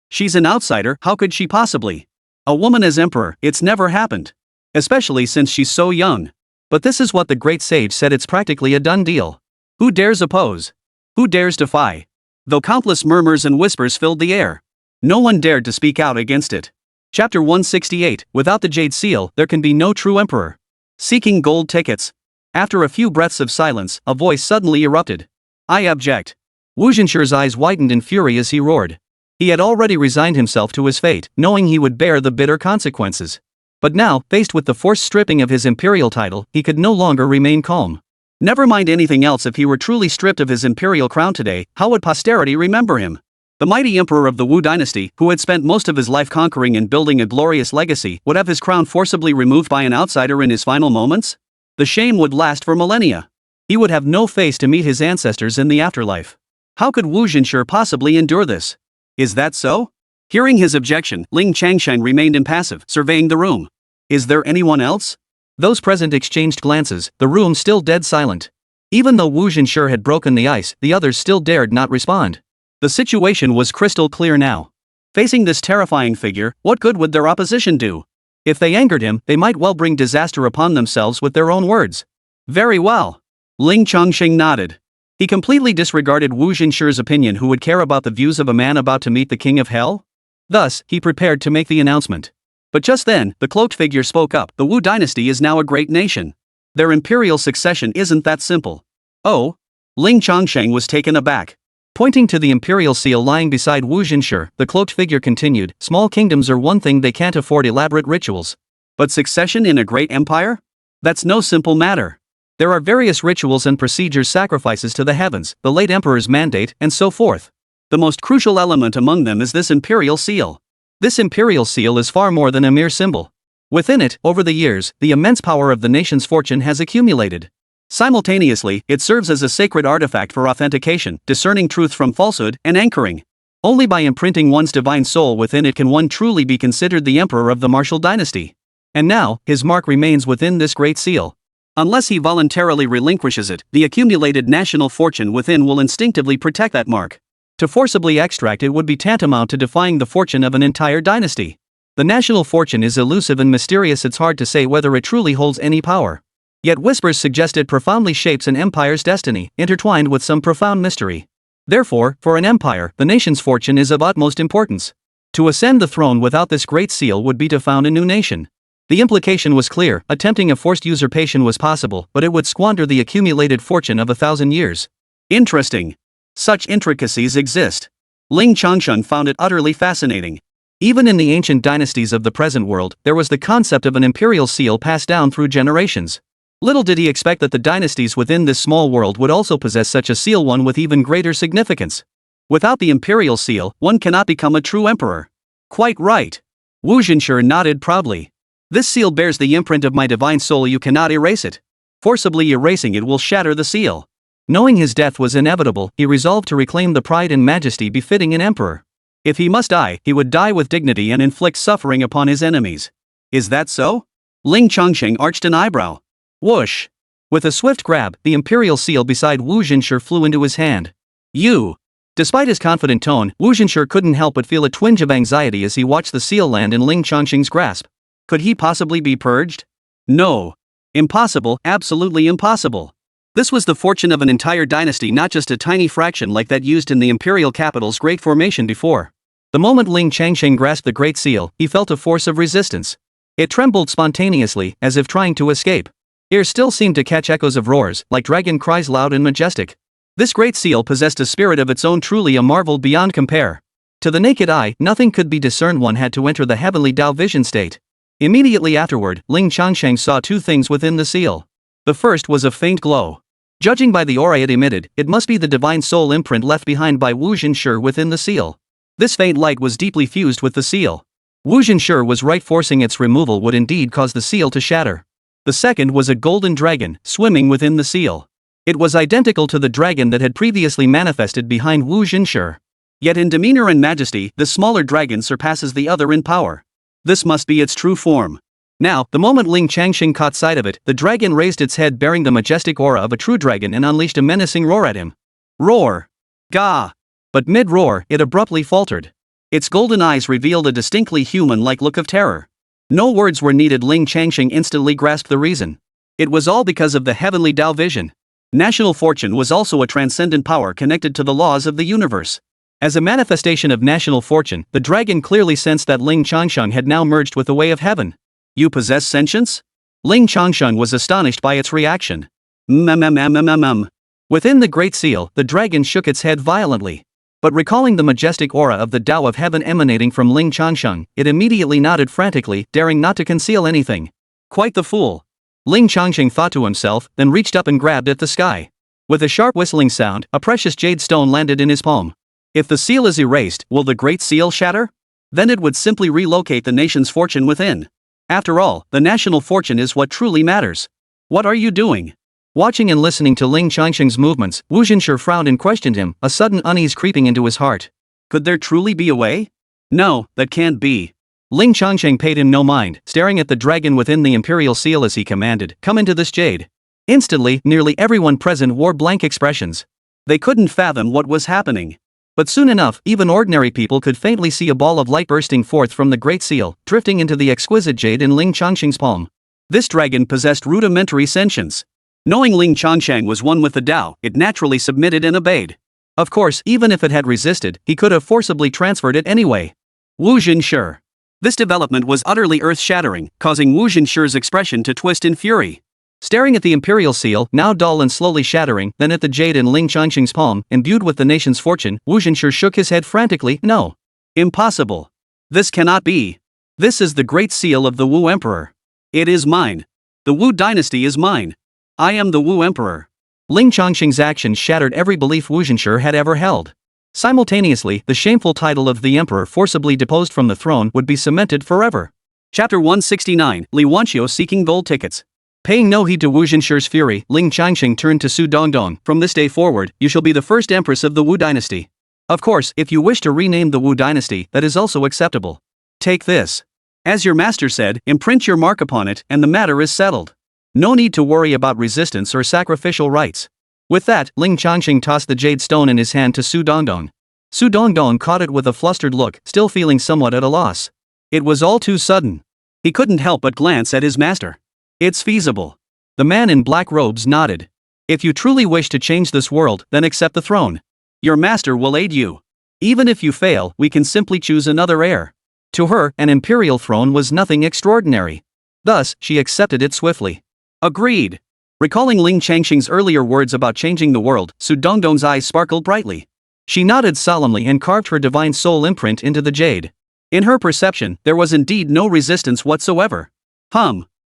She's an outsider, how could she possibly? A woman as emperor, it's never happened. Especially since she's so young. But this is what the great sage said, it's practically a done deal. Who dares oppose? Who dares defy? Though countless murmurs and whispers filled the air, no one dared to speak out against it. Chapter 168, without the Jade Seal, there can be no true emperor. Seeking gold tickets. After a few breaths of silence, a voice suddenly erupted. I object. Wu Jinshi's eyes widened in fury as he roared. He had already resigned himself to his fate, knowing he would bear the bitter consequences. But now, faced with the forced stripping of his imperial title, he could no longer remain calm. Never mind anything else, if he were truly stripped of his imperial crown today, how would posterity remember him? The mighty emperor of the Wu dynasty, who had spent most of his life conquering and building a glorious legacy, would have his crown forcibly removed by an outsider in his final moments? The shame would last for millennia. He would have no face to meet his ancestors in the afterlife. How could Wu Jinshi possibly endure this? Is that so? Hearing his objection, Ling Changsheng remained impassive, surveying the room. Is there anyone else? Those present exchanged glances, the room still dead silent. Even though Wu Jinshi had broken the ice, the others still dared not respond. The situation was crystal clear now. Facing this terrifying figure, what good would their opposition do? If they angered him, they might well bring disaster upon themselves with their own words. Very well. Ling Changsheng nodded. He completely disregarded Wu Jinshi's opinion. Who would care about the views of a man about to meet the king of hell? Thus, he prepared to make the announcement. But just then, the cloaked figure spoke up. The Wu dynasty is now a great nation. Their imperial succession isn't that simple. Oh? Ling Changsheng was taken aback. Pointing to the imperial seal lying beside Wu Jinshi, the cloaked figure continued, small kingdoms are one thing, they can't afford elaborate rituals. But succession in a great empire? That's no simple matter. There are various rituals and procedures, sacrifices to the heavens, the late emperor's mandate, and so forth. The most crucial element among them is this imperial seal. This imperial seal is far more than a mere symbol. Within it, over the years, the immense power of the nation's fortune has accumulated. Simultaneously, it serves as a sacred artifact for authentication, discerning truth from falsehood, and anchoring. Only by imprinting one's divine soul within it can one truly be considered the emperor of the martial dynasty. And now, his mark remains within this great seal. Unless he voluntarily relinquishes it, the accumulated national fortune within will instinctively protect that mark. To forcibly extract it would be tantamount to defying the fortune of an entire dynasty. The national fortune is elusive and mysterious, it's hard to say whether it truly holds any power. Yet whispers suggest it profoundly shapes an empire's destiny, intertwined with some profound mystery. Therefore, for an empire, the nation's fortune is of utmost importance. To ascend the throne without this great seal would be to found a new nation. The implication was clear, attempting a forced usurpation was possible, but it would squander the accumulated fortune of 1,000 years. Interesting. Such intricacies exist. Ling Changsheng found it utterly fascinating. Even in the ancient dynasties of the present world, there was the concept of an imperial seal passed down through generations. Little did he expect that the dynasties within this small world would also possess such a seal, one with even greater significance. Without the imperial seal, one cannot become a true emperor. Quite right. Wu Jinshi nodded proudly. This seal bears the imprint of my divine soul, you cannot erase it. Forcibly erasing it will shatter the seal. Knowing his death was inevitable, he resolved to reclaim the pride and majesty befitting an emperor. If he must die, he would die with dignity and inflict suffering upon his enemies. Is that so? Ling Changsheng arched an eyebrow. Whoosh! With a swift grab, the imperial seal beside Wu Jinshi flew into his hand. You! Despite his confident tone, Wu Jinshi couldn't help but feel a twinge of anxiety as he watched the seal land in Ling Changsheng's grasp. Could he possibly be purged? No. Impossible, absolutely impossible. This was the fortune of an entire dynasty, not just a tiny fraction like that used in the imperial capital's great formation before. The moment Ling Changsheng grasped the great seal, he felt a force of resistance. It trembled spontaneously, as if trying to escape. Ears still seemed to catch echoes of roars, like dragon cries loud and majestic. This great seal possessed a spirit of its own, truly a marvel beyond compare. To the naked eye, nothing could be discerned, one had to enter the heavenly Tao vision state. Immediately afterward, Ling Changsheng saw two things within the seal. The first was a faint glow. Judging by the aura it emitted, it must be the divine soul imprint left behind by Wu Xinshi within the seal. This faint light was deeply fused with the seal. Wu Xinshi was right, forcing its removal would indeed cause the seal to shatter. The second was a golden dragon, swimming within the seal. It was identical to the dragon that had previously manifested behind Wu Xinshi. Yet in demeanor and majesty, the smaller dragon surpasses the other in power. This must be its true form. Now, the moment Ling Changsheng caught sight of it, the dragon raised its head bearing the majestic aura of a true dragon and unleashed a menacing roar at him. Roar! Gah! But mid-roar, it abruptly faltered. Its golden eyes revealed a distinctly human-like look of terror. No words were needed. Ling Changsheng instantly grasped the reason. It was all because of the heavenly Tao vision. National fortune was also a transcendent power connected to the laws of the universe. As a manifestation of national fortune, the dragon clearly sensed that Ling Changsheng had now merged with the way of heaven. You possess sentience? Ling Changsheng was astonished by its reaction. Within the Great Seal, the dragon shook its head violently. But recalling the majestic aura of the Tao of Heaven emanating from Ling Changsheng, it immediately nodded frantically, daring not to conceal anything. Quite the fool. Ling Changsheng thought to himself, then reached up and grabbed at the sky. With a sharp whistling sound, a precious jade stone landed in his palm. If the seal is erased, will the Great Seal shatter? Then it would simply relocate the nation's fortune within. After all, the national fortune is what truly matters. What are you doing? Watching and listening to Ling Changsheng's movements, Wu Xinshi frowned and questioned him, a sudden unease creeping into his heart. Could there truly be a way? No, that can't be. Ling Changsheng paid him no mind, staring at the dragon within the imperial seal as he commanded, "Come into this jade." Instantly, nearly everyone present wore blank expressions. They couldn't fathom what was happening. But soon enough, even ordinary people could faintly see a ball of light bursting forth from the Great Seal, drifting into the exquisite jade in Ling Changsheng's palm. This dragon possessed rudimentary sentience. Knowing Ling Changsheng was one with the Tao, it naturally submitted and obeyed. Of course, even if it had resisted, he could have forcibly transferred it anyway. Wu Xinshi. This development was utterly earth-shattering, causing Wu Xinshi's expression to twist in fury. Staring at the imperial seal, now dull and slowly shattering, then at the jade in Ling Changsheng's palm, imbued with the nation's fortune, Wu Xinshi shook his head frantically. No. Impossible. This cannot be. This is the Great Seal of the Wu Emperor. It is mine. The Wu dynasty is mine. I am the Wu Emperor. Ling Changsheng's actions shattered every belief Wu Xinshi had ever held. Simultaneously, the shameful title of the emperor forcibly deposed from the throne would be cemented forever. Chapter 169, Li Wanxiu seeking gold tickets. Paying no heed to Wu Xinshi's fury, Ling Changsheng turned to Su Dongdong. From this day forward, you shall be the first empress of the Wu dynasty. Of course, if you wish to rename the Wu dynasty, that is also acceptable. Take this. As your master said, imprint your mark upon it, and the matter is settled. No need to worry about resistance or sacrificial rites. With that, Ling Changsheng tossed the jade stone in his hand to Su Dongdong. Su Dongdong caught it with a flustered look, still feeling somewhat at a loss. It was all too sudden. He couldn't help but glance at his master. It's feasible. The man in black robes nodded. If you truly wish to change this world, then accept the throne. Your master will aid you. Even if you fail, we can simply choose another heir. To her, an imperial throne was nothing extraordinary. Thus, she accepted it swiftly. Agreed. Recalling Ling Changsheng's earlier words about changing the world, Su Dongdong's eyes sparkled brightly. She nodded solemnly and carved her divine soul imprint into the jade. In her perception, there was indeed no resistance whatsoever.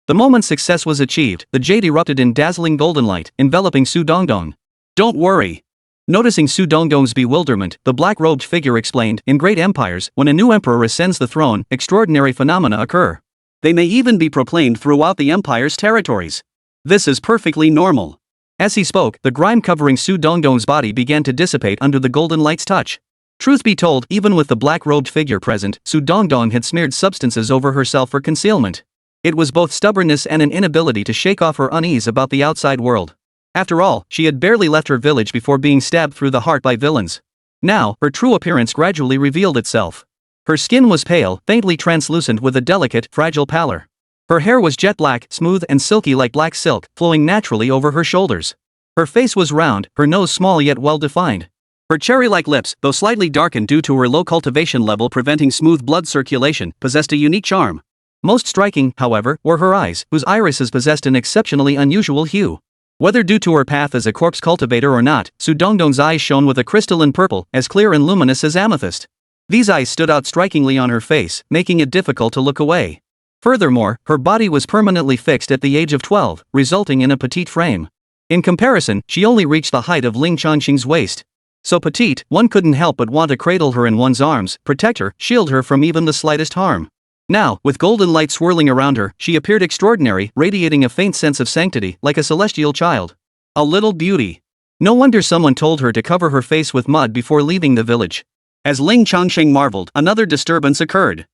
The moment success was achieved, the jade erupted in dazzling golden light, enveloping Su Dongdong. Don't worry. Noticing Su Dongdong's bewilderment, the black-robed figure explained, in great empires, when a new emperor ascends the throne, extraordinary phenomena occur. They may even be proclaimed throughout the empire's territories. This is perfectly normal. As he spoke, the grime covering Su Dongdong's body began to dissipate under the golden light's touch. Truth be told, even with the black-robed figure present, Su Dongdong had smeared substances over herself for concealment. It was both stubbornness and an inability to shake off her unease about the outside world. After all, she had barely left her village before being stabbed through the heart by villains. Now, her true appearance gradually revealed itself. Her skin was pale, faintly translucent with a delicate, fragile pallor. Her hair was jet black, smooth and silky like black silk, flowing naturally over her shoulders. Her face was round, her nose small yet well-defined. Her cherry-like lips, though slightly darkened due to her low cultivation level preventing smooth blood circulation, possessed a unique charm. Most striking, however, were her eyes, whose irises possessed an exceptionally unusual hue. Whether due to her path as a corpse cultivator or not, Su Dongdong's eyes shone with a crystalline purple, as clear and luminous as amethyst. These eyes stood out strikingly on her face, making it difficult to look away. Furthermore, her body was permanently fixed at the age of 12, resulting in a petite frame. In comparison, she only reached the height of Ling Changsheng's waist. So petite, one couldn't help but want to cradle her in one's arms, protect her, shield her from even the slightest harm. Now, with golden light swirling around her, she appeared extraordinary, radiating a faint sense of sanctity, like a celestial child. A little beauty. No wonder someone told her to cover her face with mud before leaving the village. As Ling Changsheng marveled, another disturbance occurred.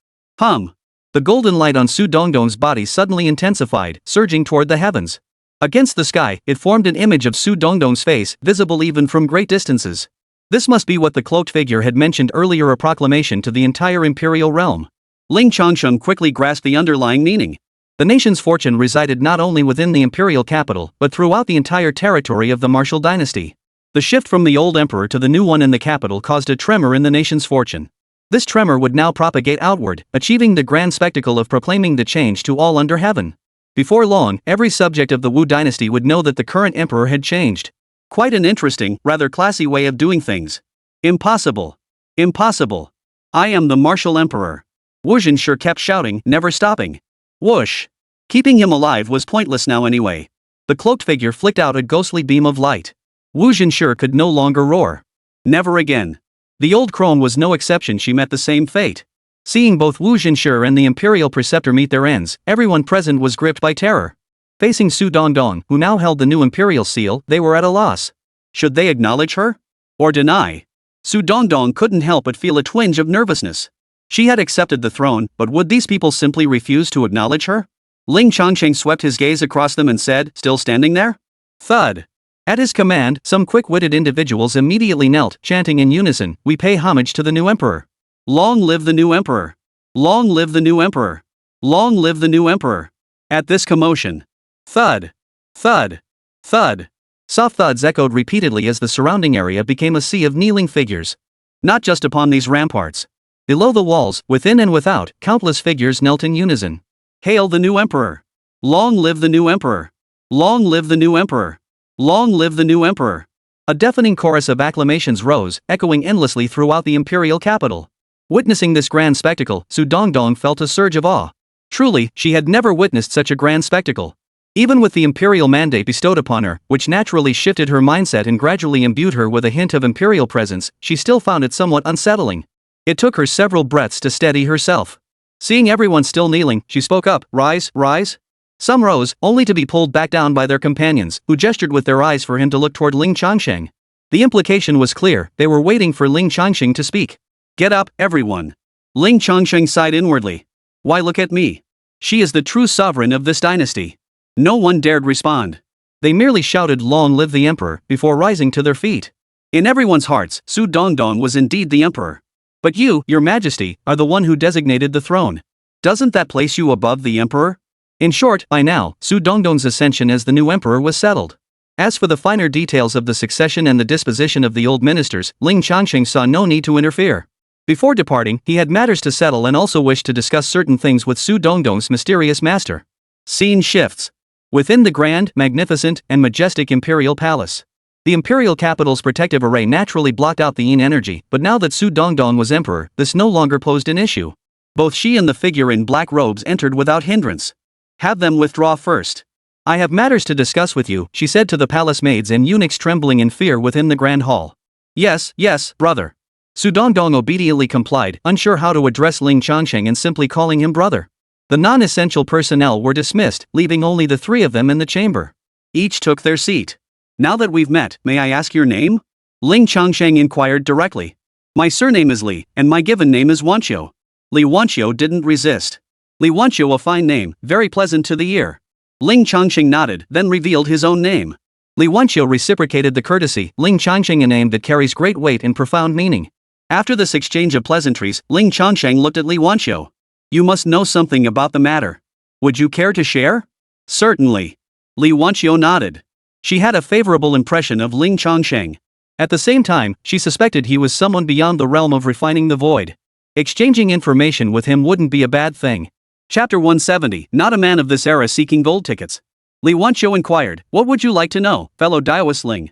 The golden light on Su Dongdong's body suddenly intensified, surging toward the heavens. Against the sky, it formed an image of Su Dongdong's face, visible even from great distances. This must be what the cloaked figure had mentioned earlier, a proclamation to the entire imperial realm. Ling Changsheng quickly grasped the underlying meaning. The nation's fortune resided not only within the imperial capital, but throughout the entire territory of the martial dynasty. The shift from the old emperor to the new one in the capital caused a tremor in the nation's fortune. This tremor would now propagate outward, achieving the grand spectacle of proclaiming the change to all under heaven. Before long, every subject of the Wu dynasty would know that the current emperor had changed. Quite an interesting, rather classy way of doing things. Impossible. Impossible. I am the martial emperor. Wu Zhenshi kept shouting, never stopping. Whoosh. Keeping him alive was pointless now anyway. The cloaked figure flicked out a ghostly beam of light. Wu Zhenshi could no longer roar. Never again. The old crone was no exception, she met the same fate. Seeing both Wu Zhenshi and the imperial preceptor meet their ends, everyone present was gripped by terror. Facing Su Dongdong, who now held the new imperial seal, they were at a loss. Should they acknowledge her? Or deny? Su Dongdong couldn't help but feel a twinge of nervousness. She had accepted the throne, but would these people simply refuse to acknowledge her? Ling Changsheng swept his gaze across them and said, still standing there? Thud. At his command, some quick-witted individuals immediately knelt, chanting in unison, "We pay homage to the new emperor. Long live the new emperor! Long live the new emperor! Long live the new emperor!" At this commotion, thud, thud, thud. Soft thuds echoed repeatedly as the surrounding area became a sea of kneeling figures. Not just upon these ramparts. Below the walls, within and without, countless figures knelt in unison. Hail the new emperor! Long live the new emperor! Long live the new emperor! Long live the new emperor! A deafening chorus of acclamations rose, echoing endlessly throughout the imperial capital. Witnessing this grand spectacle, Su Dongdong felt a surge of awe. Truly, she had never witnessed such a grand spectacle. Even with the imperial mandate bestowed upon her, which naturally shifted her mindset and gradually imbued her with a hint of imperial presence, she still found it somewhat unsettling. It took her several breaths to steady herself. Seeing everyone still kneeling, she spoke up, "Rise, rise." Some rose, only to be pulled back down by their companions, who gestured with their eyes for him to look toward Ling Changsheng. The implication was clear, they were waiting for Ling Changsheng to speak. Get up, everyone. Ling Changsheng sighed inwardly. Why look at me? She is the true sovereign of this dynasty. No one dared respond. They merely shouted, "Long live the emperor," before rising to their feet. In everyone's hearts, Su Dongdong was indeed the emperor. But you, your majesty, are the one who designated the throne. Doesn't that place you above the emperor? In short, by now, Su Dongdong's ascension as the new emperor was settled. As for the finer details of the succession and the disposition of the old ministers, Ling Changsheng saw no need to interfere. Before departing, he had matters to settle and also wished to discuss certain things with Su Dongdong's mysterious master. Scene shifts. Within the grand, magnificent, and majestic imperial palace. The imperial capital's protective array naturally blocked out the yin energy, but now that Su Dongdong was emperor, this no longer posed an issue. Both she and the figure in black robes entered without hindrance. Have them withdraw first. I have matters to discuss with you, she said to the palace maids and eunuchs trembling in fear within the grand hall. Yes, yes, brother. Su Dongdong obediently complied, unsure how to address Ling Changsheng and simply calling him brother. The non-essential personnel were dismissed, leaving only the three of them in the chamber. Each took their seat. Now that we've met, may I ask your name? Ling Changsheng inquired directly. My surname is Li, and my given name is Wanqiu. Li Wanqiu didn't resist. Li Wanqiu, a fine name, very pleasant to the ear. Ling Changsheng nodded, then revealed his own name. Li Wanqiu reciprocated the courtesy, Ling Changsheng, a name that carries great weight and profound meaning. After this exchange of pleasantries, Ling Changsheng looked at Li Wanqiu. You must know something about the matter. Would you care to share? Certainly. Li Wanqiu nodded. She had a favorable impression of Ling Changsheng. At the same time, she suspected he was someone beyond the realm of refining the void. Exchanging information with him wouldn't be a bad thing. Chapter 170, Not a man of this era seeking gold tickets. Li Wanqiu inquired, what would you like to know, fellow Daoist Ling?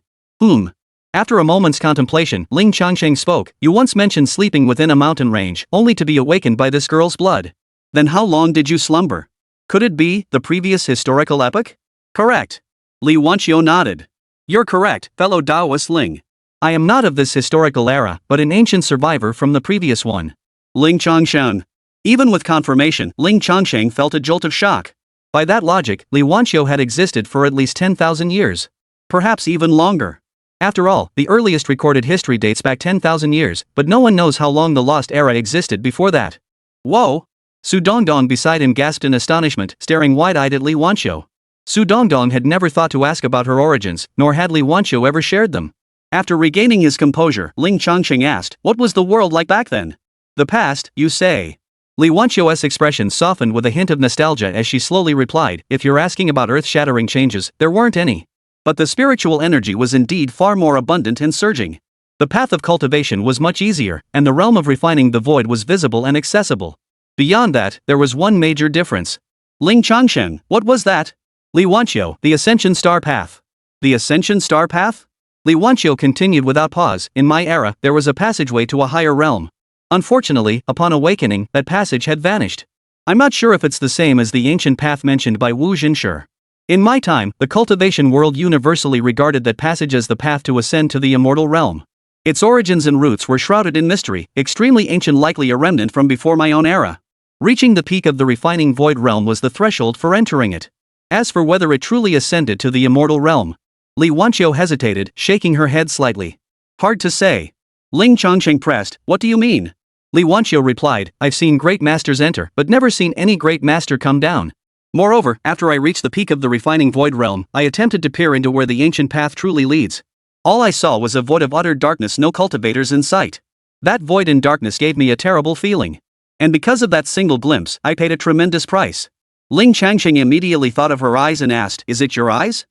After a moment's contemplation, Ling Changsheng spoke, you once mentioned sleeping within a mountain range, only to be awakened by this girl's blood. Then how long did you slumber? Could it be the previous historical epoch? Correct. Li Wanqiu nodded. You're correct, fellow Taoist Ling. I am not of this historical era, but an ancient survivor from the previous one. Ling Changsheng. Even with confirmation, Ling Changsheng felt a jolt of shock. By that logic, Li Wanqiu had existed for at least 10,000 years. Perhaps even longer. After all, the earliest recorded history dates back 10,000 years, but no one knows how long the lost era existed before that. Whoa! Su Dongdong beside him gasped in astonishment, staring wide-eyed at Li Wanqiu. Su Dongdong had never thought to ask about her origins, nor had Li Wanqiu ever shared them. After regaining his composure, Ling Changsheng asked, what was the world like back then? The past, you say? Li Wanqiu's expression softened with a hint of nostalgia as she slowly replied, if you're asking about earth-shattering changes, there weren't any. But the spiritual energy was indeed far more abundant and surging. The path of cultivation was much easier, and the realm of refining the void was visible and accessible. Beyond that, there was one major difference. Ling Changsheng, what was that? Li Wanqiu, the Ascension Star Path. The Ascension Star Path? Li Wanqiu continued without pause, in my era, there was a passageway to a higher realm. Unfortunately, upon awakening, that passage had vanished. I'm not sure if it's the same as the ancient path mentioned by Wu Jinshi. In my time, the cultivation world universally regarded that passage as the path to ascend to the immortal realm. Its origins and roots were shrouded in mystery, extremely ancient, likely a remnant from before my own era. Reaching the peak of the refining void realm was the threshold for entering it. As for whether it truly ascended to the immortal realm, Li Wanqiu hesitated, shaking her head slightly. Hard to say. Ling Changsheng pressed, what do you mean? Li Wanqiu replied, I've seen great masters enter, but never seen any great master come down. Moreover, after I reached the peak of the refining void realm, I attempted to peer into where the ancient path truly leads. All I saw was a void of utter darkness, no cultivators in sight. That void and darkness gave me a terrible feeling. And because of that single glimpse, I paid a tremendous price. Ling Changsheng immediately thought of her eyes and asked, is it your eyes?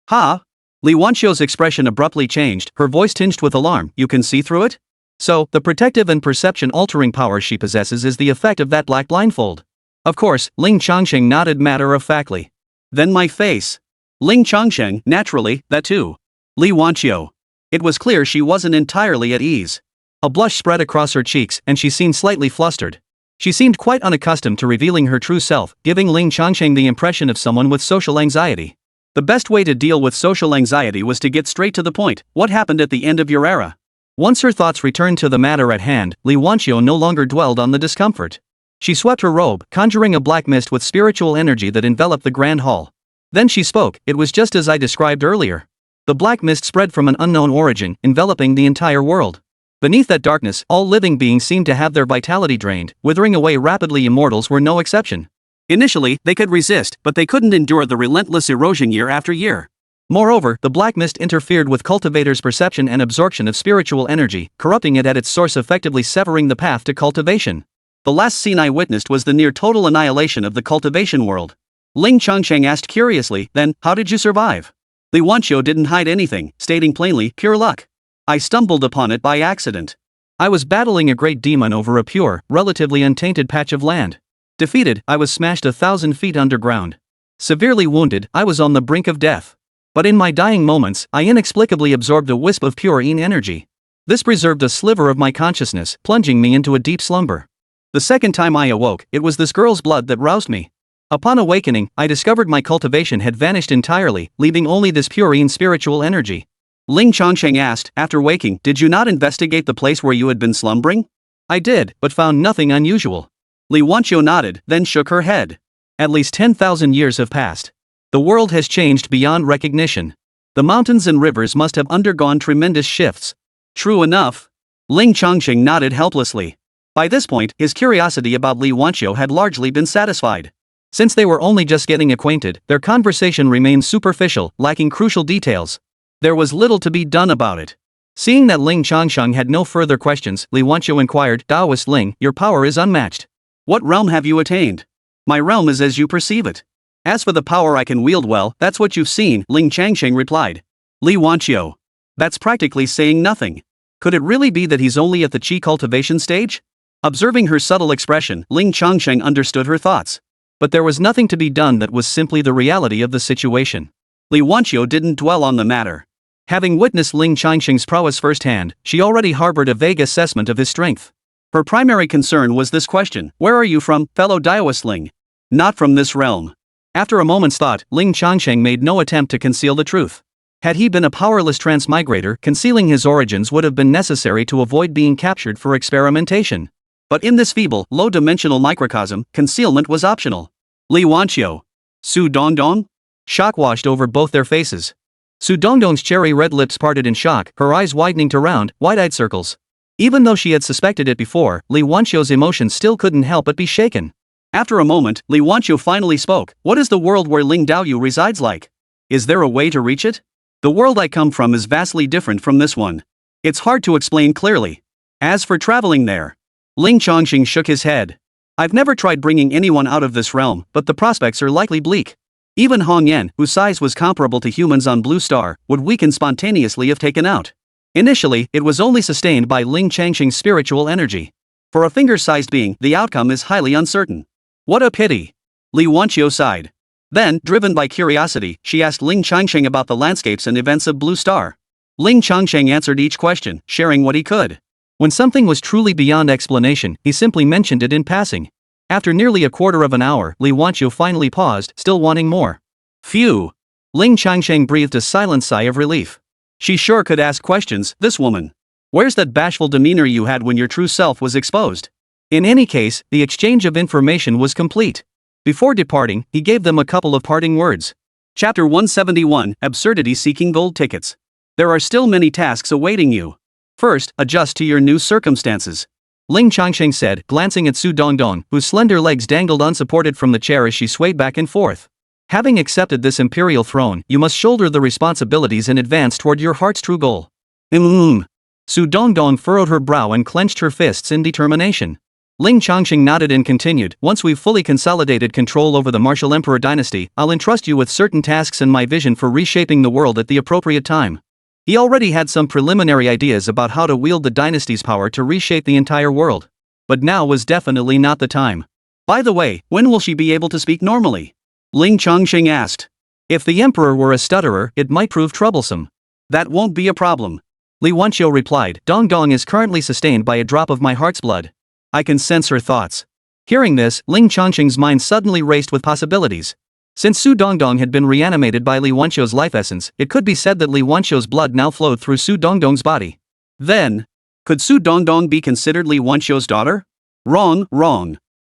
Ha? Li Wanqiu's expression abruptly changed, her voice tinged with alarm, you can see through it? So, the protective and perception-altering power she possesses is the effect of that black blindfold. Of course, Ling Changsheng nodded matter-of-factly. Then my face. Ling Changsheng, naturally, that too. Li Wanqiu. It was clear she wasn't entirely at ease. A blush spread across her cheeks, and she seemed slightly flustered. She seemed quite unaccustomed to revealing her true self, giving Ling Changsheng the impression of someone with social anxiety. The best way to deal with social anxiety was to get straight to the point. What happened at the end of your era? Once her thoughts returned to the matter at hand, Li Wanqiu no longer dwelled on the discomfort. She swept her robe, conjuring a black mist with spiritual energy that enveloped the grand hall. Then she spoke, it was just as I described earlier. The black mist spread from an unknown origin, enveloping the entire world. Beneath that darkness, all living beings seemed to have their vitality drained, withering away rapidly. Immortals were no exception. Initially, they could resist, but they couldn't endure the relentless erosion year after year. Moreover, the black mist interfered with cultivators' perception and absorption of spiritual energy, corrupting it at its source, effectively severing the path to cultivation. The last scene I witnessed was the near-total annihilation of the cultivation world. Ling Changsheng asked curiously, then, how did you survive? Li Wanqiu didn't hide anything, stating plainly, pure luck. I stumbled upon it by accident. I was battling a great demon over a pure, relatively untainted patch of land. Defeated, I was smashed 1,000 feet underground. Severely wounded, I was on the brink of death. But in my dying moments, I inexplicably absorbed a wisp of pure yin energy. This preserved a sliver of my consciousness, plunging me into a deep slumber. The second time I awoke, it was this girl's blood that roused me. Upon awakening, I discovered my cultivation had vanished entirely, leaving only this pure yin spiritual energy. Ling Changsheng asked, after waking, did you not investigate the place where you had been slumbering? I did, but found nothing unusual. Li Wanqiu nodded, then shook her head. At least 10,000 years have passed. The world has changed beyond recognition. The mountains and rivers must have undergone tremendous shifts. True enough. Ling Changsheng nodded helplessly. By this point, his curiosity about Li Wanqiu had largely been satisfied. Since they were only just getting acquainted, their conversation remained superficial, lacking crucial details. There was little to be done about it. Seeing that Ling Changsheng had no further questions, Li Wanqiu inquired, Taoist Ling, your power is unmatched. What realm have you attained? My realm is as you perceive it. As for the power I can wield, well, that's what you've seen, Ling Changsheng replied. Li Wanqiu. That's practically saying nothing. Could it really be that he's only at the qi cultivation stage? Observing her subtle expression, Ling Changsheng understood her thoughts. But there was nothing to be done, that was simply the reality of the situation. Li Wanqiu didn't dwell on the matter. Having witnessed Ling Changsheng's prowess firsthand, she already harbored a vague assessment of his strength. Her primary concern was this question, where are you from, fellow Taoist Ling? Not from this realm. After a moment's thought, Ling Changsheng made no attempt to conceal the truth. Had he been a powerless transmigrator, concealing his origins would have been necessary to avoid being captured for experimentation. But in this feeble, low-dimensional microcosm, concealment was optional. Li Wanqiu. Su Dongdong? Shock washed over both their faces. Su Dongdong's cherry-red lips parted in shock, her eyes widening to round, wide-eyed circles. Even though she had suspected it before, Li Wanqiu's emotions still couldn't help but be shaken. After a moment, Li Wanqiu finally spoke. What is the world where Ling Daoyu resides like? Is there a way to reach it? The world I come from is vastly different from this one. It's hard to explain clearly. As for traveling there, Ling Changsheng shook his head. I've never tried bringing anyone out of this realm, but the prospects are likely bleak. Even Hong Yan, whose size was comparable to humans on Blue Star, would weaken spontaneously if taken out. Initially, it was only sustained by Ling Changsheng's spiritual energy. For a finger-sized being, the outcome is highly uncertain. What a pity. Li Wanqiu sighed. Then, driven by curiosity, she asked Ling Changsheng about the landscapes and events of Blue Star. Ling Changsheng answered each question, sharing what he could. When something was truly beyond explanation, he simply mentioned it in passing. After nearly a quarter of an hour, Li Wanqiu finally paused, still wanting more. Phew. Ling Changsheng breathed a silent sigh of relief. She sure could ask questions, this woman. Where's that bashful demeanor you had when your true self was exposed? In any case, the exchange of information was complete. Before departing, he gave them a couple of parting words. Chapter 171, Absurdity Seeking Gold Tickets. There are still many tasks awaiting you. First, adjust to your new circumstances. Ling Changsheng said, glancing at Su Dongdong, whose slender legs dangled unsupported from the chair as she swayed back and forth. Having accepted this imperial throne, you must shoulder the responsibilities and advance toward your heart's true goal. Su Dongdong furrowed her brow and clenched her fists in determination. Ling Changsheng nodded and continued, once we've fully consolidated control over the martial emperor dynasty, I'll entrust you with certain tasks and my vision for reshaping the world at the appropriate time. He already had some preliminary ideas about how to wield the dynasty's power to reshape the entire world. But now was definitely not the time. By the way, when will she be able to speak normally? Ling Changsheng asked. If the emperor were a stutterer, it might prove troublesome. That won't be a problem. Li Wanqiu replied, Dongdong is currently sustained by a drop of my heart's blood. I can sense her thoughts. Hearing this, Ling Changsheng's mind suddenly raced with possibilities. Since Su Dongdong had been reanimated by Li Wanqiu's life essence, it could be said that Li Wanqiu's blood now flowed through Su Dongdong's body. Then, could Su Dongdong be considered Li Wanqiu's daughter? Wrong.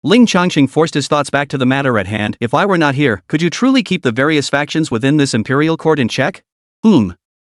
Ling Changsheng forced his thoughts back to the matter at hand. If I were not here, could you truly keep the various factions within this imperial court in check?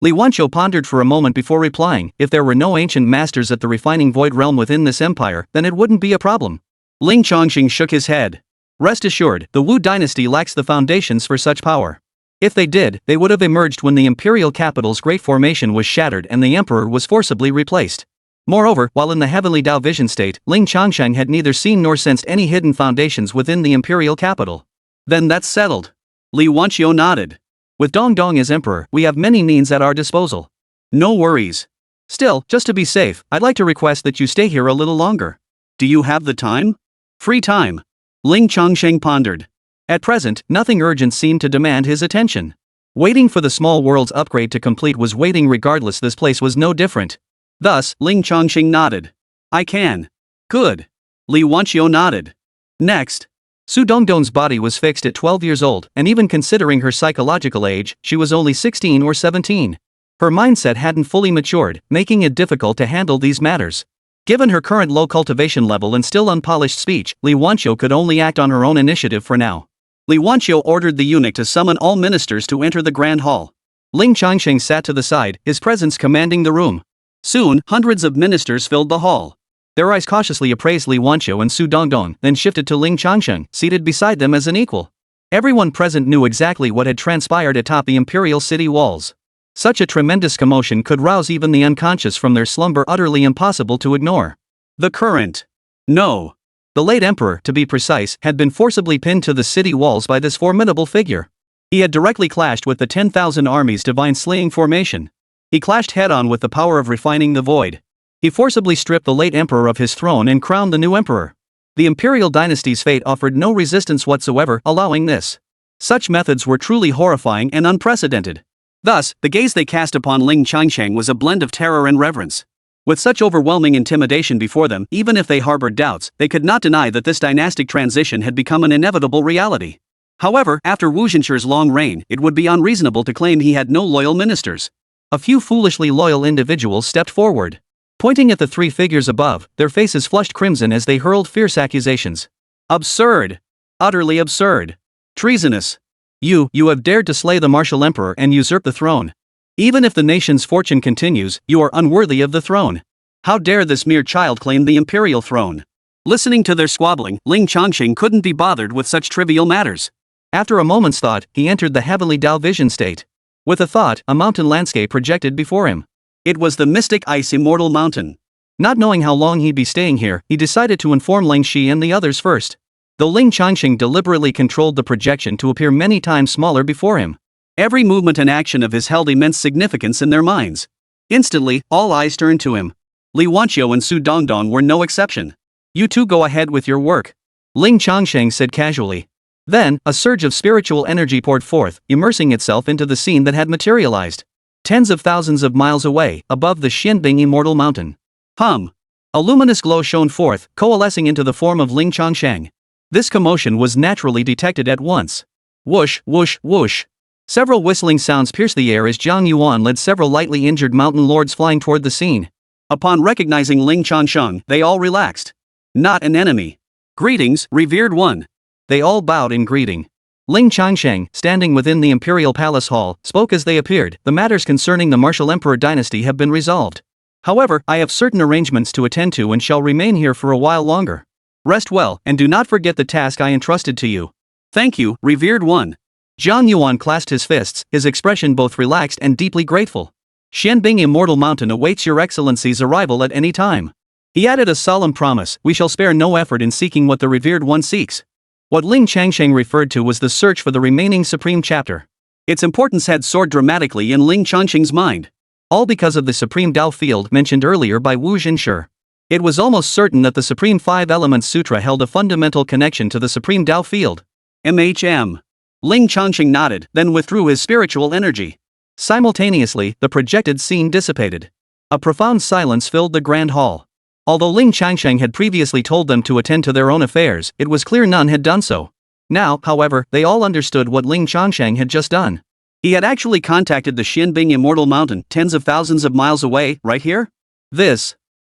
Li Wanqiu pondered for a moment before replying, if there were no ancient masters at the refining void realm within this empire, then it wouldn't be a problem. Ling Changsheng shook his head. Rest assured, the Wu dynasty lacks the foundations for such power. If they did, they would have emerged when the imperial capital's great formation was shattered and the emperor was forcibly replaced. Moreover, while in the heavenly Dao vision state, Ling Changsheng had neither seen nor sensed any hidden foundations within the imperial capital. Then that's settled. Li Wanqiu nodded. With Dongdong as emperor, we have many means at our disposal. No worries. Still, just to be safe, I'd like to request that you stay here a little longer. Do you have the time? Free time. Ling Changsheng pondered. At present, nothing urgent seemed to demand his attention. Waiting for the small world's upgrade to complete was waiting regardless. This place was no different. Thus, Ling Changsheng nodded. I can. Good. Li Wanqiu nodded. Next. Su Dongdong's body was fixed at 12 years old, and even considering her psychological age, she was only 16 or 17. Her mindset hadn't fully matured, making it difficult to handle these matters. Given her current low cultivation level and still unpolished speech, Li Wanqiu could only act on her own initiative for now. Li Wanqiu ordered the eunuch to summon all ministers to enter the grand hall. Ling Changsheng sat to the side, his presence commanding the room. Soon, hundreds of ministers filled the hall. Their eyes cautiously appraised Li Wanqiu and Su Dongdong, then shifted to Ling Changsheng, seated beside them as an equal. Everyone present knew exactly what had transpired atop the imperial city walls. Such a tremendous commotion could rouse even the unconscious from their slumber, utterly impossible to ignore. The current. No. The late emperor, to be precise, had been forcibly pinned to the city walls by this formidable figure. He had directly clashed with the 10,000 armies divine slaying formation. He clashed head-on with the power of refining the void. He forcibly stripped the late emperor of his throne and crowned the new emperor. The imperial dynasty's fate offered no resistance whatsoever, allowing this. Such methods were truly horrifying and unprecedented. Thus, the gaze they cast upon Ling Changsheng was a blend of terror and reverence. With such overwhelming intimidation before them, even if they harbored doubts, they could not deny that this dynastic transition had become an inevitable reality. However, after Wu Jinshi's long reign, it would be unreasonable to claim he had no loyal ministers. A few foolishly loyal individuals stepped forward. Pointing at the three figures above, their faces flushed crimson as they hurled fierce accusations. Absurd! Utterly absurd! Treasonous! You have dared to slay the martial emperor and usurp the throne. Even if the nation's fortune continues, you are unworthy of the throne. How dare this mere child claim the imperial throne? Listening to their squabbling, Ling Changsheng couldn't be bothered with such trivial matters. After a moment's thought, he entered the heavenly Dao vision state. With a thought, a mountain landscape projected before him. It was the mystic ice immortal mountain. Not knowing how long he'd be staying here, he decided to inform Ling Shi and the others first. Though Ling Changsheng deliberately controlled the projection to appear many times smaller before him. Every movement and action of his held immense significance in their minds. Instantly, all eyes turned to him. Li Wanqiu and Su Dongdong were no exception. You two go ahead with your work, Ling Changsheng said casually. Then, a surge of spiritual energy poured forth, immersing itself into the scene that had materialized. Tens of thousands of miles away, above the Xianbing immortal mountain. Hum! A luminous glow shone forth, coalescing into the form of Ling Changsheng. This commotion was naturally detected at once. Whoosh, whoosh, whoosh. Several whistling sounds pierced the air as Zhang Yuan led several lightly injured mountain lords flying toward the scene. Upon recognizing Ling Changsheng, they all relaxed. Not an enemy. Greetings, revered one. They all bowed in greeting. Ling Changsheng, standing within the imperial palace hall, spoke as they appeared. The matters concerning the martial emperor dynasty have been resolved. However, I have certain arrangements to attend to and shall remain here for a while longer. Rest well, and do not forget the task I entrusted to you. Thank you, revered one. Zhang Yuan clasped his fists, his expression both relaxed and deeply grateful. Xianbing Immortal Mountain awaits your excellency's arrival at any time. He added a solemn promise, we shall spare no effort in seeking what the revered one seeks. What Ling Changsheng referred to was the search for the remaining supreme chapter. Its importance had soared dramatically in Ling Changsheng's mind. All because of the supreme Dao field mentioned earlier by Wu Jinshi. It was almost certain that the Supreme Five Elements Sutra held a fundamental connection to the Supreme Dao field. MHM. Ling Changsheng nodded, then withdrew his spiritual energy. Simultaneously, the projected scene dissipated. A profound silence filled the grand hall. Although Ling Changsheng had previously told them to attend to their own affairs, it was clear none had done so. Now, however, they all understood what Ling Changsheng had just done. He had actually contacted the Xianbing Immortal Mountain, tens of thousands of miles away, right here?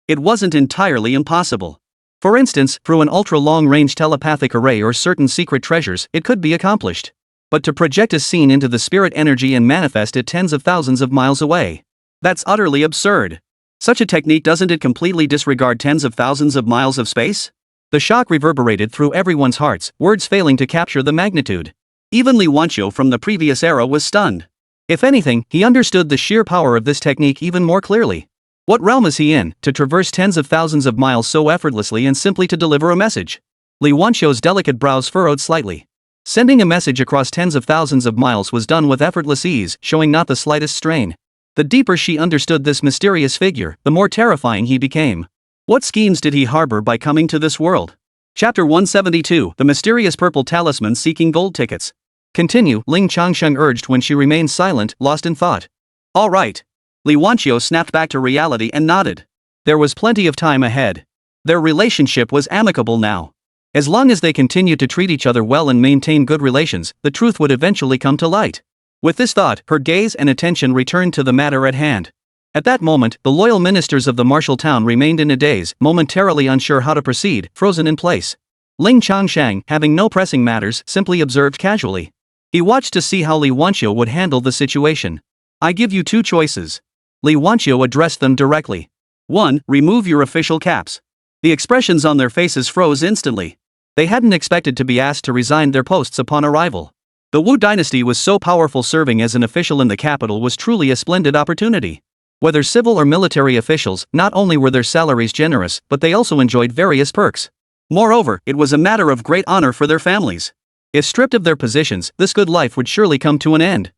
It wasn't entirely impossible. For instance, through an ultra-long-range telepathic array or certain secret treasures, it could be accomplished. But to project a scene into the spirit energy and manifest it tens of thousands of miles away. That's utterly absurd. Such a technique, doesn't it completely disregard tens of thousands of miles of space? The shock reverberated through everyone's hearts, words failing to capture the magnitude. Even Li Wanqiu from the previous era was stunned. If anything, he understood the sheer power of this technique even more clearly. What realm is he in, to traverse tens of thousands of miles so effortlessly and simply to deliver a message? Li Wanqiu's delicate brows furrowed slightly. Sending a message across tens of thousands of miles was done with effortless ease, showing not the slightest strain. The deeper she understood this mysterious figure, the more terrifying he became. What schemes did he harbor by coming to this world? Chapter 172, The Mysterious Purple Talisman Seeking Gold Tickets. Continue, Ling Changsheng urged when she remained silent, lost in thought. All right. Li Wanqiu snapped back to reality and nodded. There was plenty of time ahead. Their relationship was amicable now. As long as they continued to treat each other well and maintain good relations, the truth would eventually come to light. With this thought, her gaze and attention returned to the matter at hand. At that moment, the loyal ministers of the martial town remained in a daze, momentarily unsure how to proceed, frozen in place. Ling Changsheng, having no pressing matters, simply observed casually. He watched to see how Li Wanqiu would handle the situation. I give you two choices. Li Wanqiu addressed them directly. 1. Remove your official caps. The expressions on their faces froze instantly. They hadn't expected to be asked to resign their posts upon arrival. The Wu dynasty was so powerful, serving as an official in the capital was truly a splendid opportunity. Whether civil or military officials, not only were their salaries generous, but they also enjoyed various perks. Moreover, it was a matter of great honor for their families. If stripped of their positions, this good life would surely come to an end.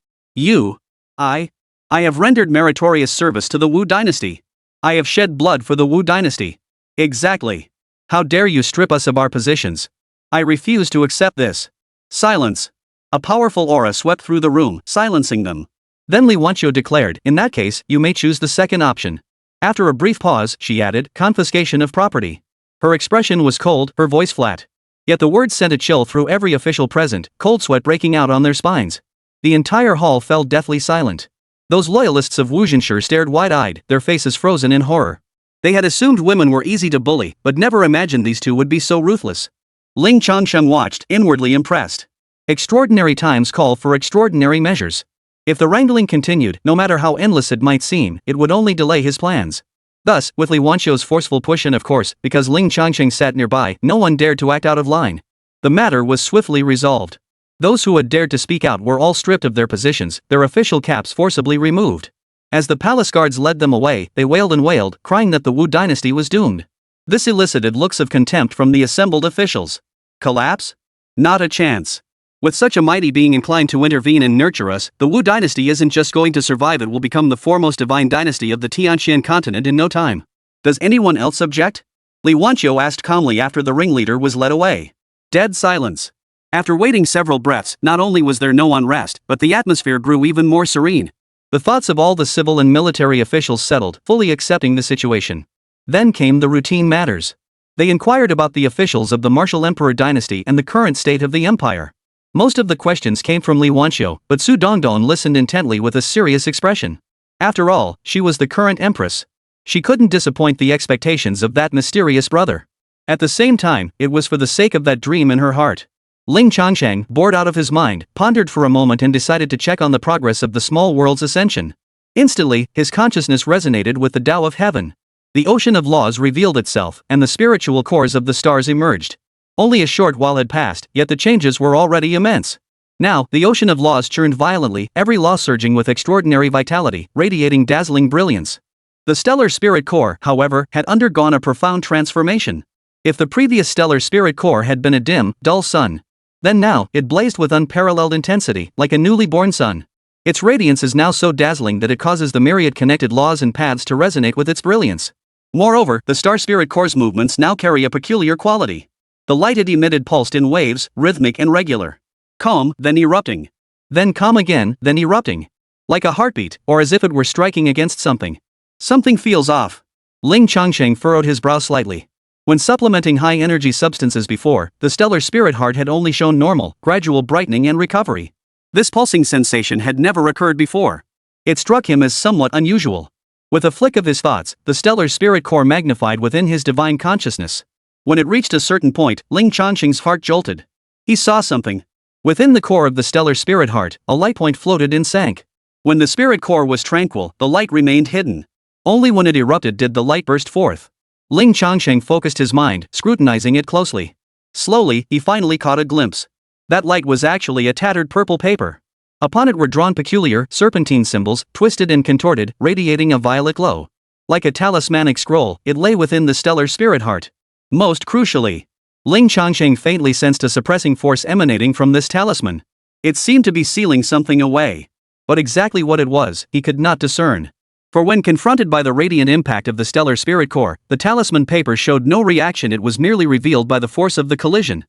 I have rendered meritorious service to the Wu dynasty. I have shed blood for the Wu dynasty. Exactly. How dare you strip us of our positions? I refuse to accept this. Silence. A powerful aura swept through the room, silencing them. Then Li Wanqiu declared, in that case, you may choose the second option. After a brief pause, she added, confiscation of property. Her expression was cold, her voice flat. Yet the words sent a chill through every official present, cold sweat breaking out on their spines. The entire hall fell deathly silent. Those loyalists of Wuxinshi stared wide-eyed, their faces frozen in horror. They had assumed women were easy to bully, but never imagined these two would be so ruthless. Ling Changsheng watched, inwardly impressed. Extraordinary times call for extraordinary measures. If the wrangling continued, no matter how endless it might seem, it would only delay his plans. Thus, with Li Wanxiu's forceful push and of course, because Ling Changsheng sat nearby, no one dared to act out of line. The matter was swiftly resolved. Those who had dared to speak out were all stripped of their positions, their official caps forcibly removed. As the palace guards led them away, they wailed and wailed, crying that the Wu dynasty was doomed. This elicited looks of contempt from the assembled officials. Collapse? Not a chance. With such a mighty being inclined to intervene and nurture us, the Wu dynasty isn't just going to survive, it will become the foremost divine dynasty of the Tianxian continent in no time. Does anyone else object? Li Wanxiu asked calmly after the ringleader was led away. Dead silence. After waiting several breaths, not only was there no unrest, but the atmosphere grew even more serene. The thoughts of all the civil and military officials settled, fully accepting the situation. Then came the routine matters. They inquired about the officials of the martial emperor dynasty and the current state of the empire. Most of the questions came from Li Wanxiu, but Su Dongdong listened intently with a serious expression. After all, she was the current empress. She couldn't disappoint the expectations of that mysterious brother. At the same time, it was for the sake of that dream in her heart. Ling Changsheng, bored out of his mind, pondered for a moment and decided to check on the progress of the small world's ascension. Instantly, his consciousness resonated with the Tao of heaven. The ocean of laws revealed itself, and the spiritual cores of the stars emerged. Only a short while had passed, yet the changes were already immense. Now, the ocean of laws churned violently, every law surging with extraordinary vitality, radiating dazzling brilliance. The stellar spirit core, however, had undergone a profound transformation. If the previous stellar spirit core had been a dim, dull sun, then now, it blazed with unparalleled intensity, like a newly born sun. Its radiance is now so dazzling that it causes the myriad connected laws and paths to resonate with its brilliance. Moreover, the star spirit core's movements now carry a peculiar quality. The light it emitted pulsed in waves, rhythmic and regular. Calm, then erupting. Then calm again, then erupting. Like a heartbeat, or as if it were striking against something. Something feels off. Ling Changsheng furrowed his brow slightly. When supplementing high-energy substances before, the stellar spirit heart had only shown normal, gradual brightening and recovery. This pulsing sensation had never occurred before. It struck him as somewhat unusual. With a flick of his thoughts, the stellar spirit core magnified within his divine consciousness. When it reached a certain point, Ling Changsheng's heart jolted. He saw something. Within the core of the stellar spirit heart, a light point floated and sank. When the spirit core was tranquil, the light remained hidden. Only when it erupted did the light burst forth. Ling Changsheng focused his mind, scrutinizing it closely. Slowly, he finally caught a glimpse. That light was actually a tattered purple paper. Upon it were drawn peculiar, serpentine symbols, twisted and contorted, radiating a violet glow. Like a talismanic scroll, it lay within the stellar spirit heart. Most crucially, Ling Changsheng faintly sensed a suppressing force emanating from this talisman. It seemed to be sealing something away. But exactly what it was, he could not discern. For when confronted by the radiant impact of the stellar spirit core, the talisman paper showed no reaction, it was merely revealed by the force of the collision.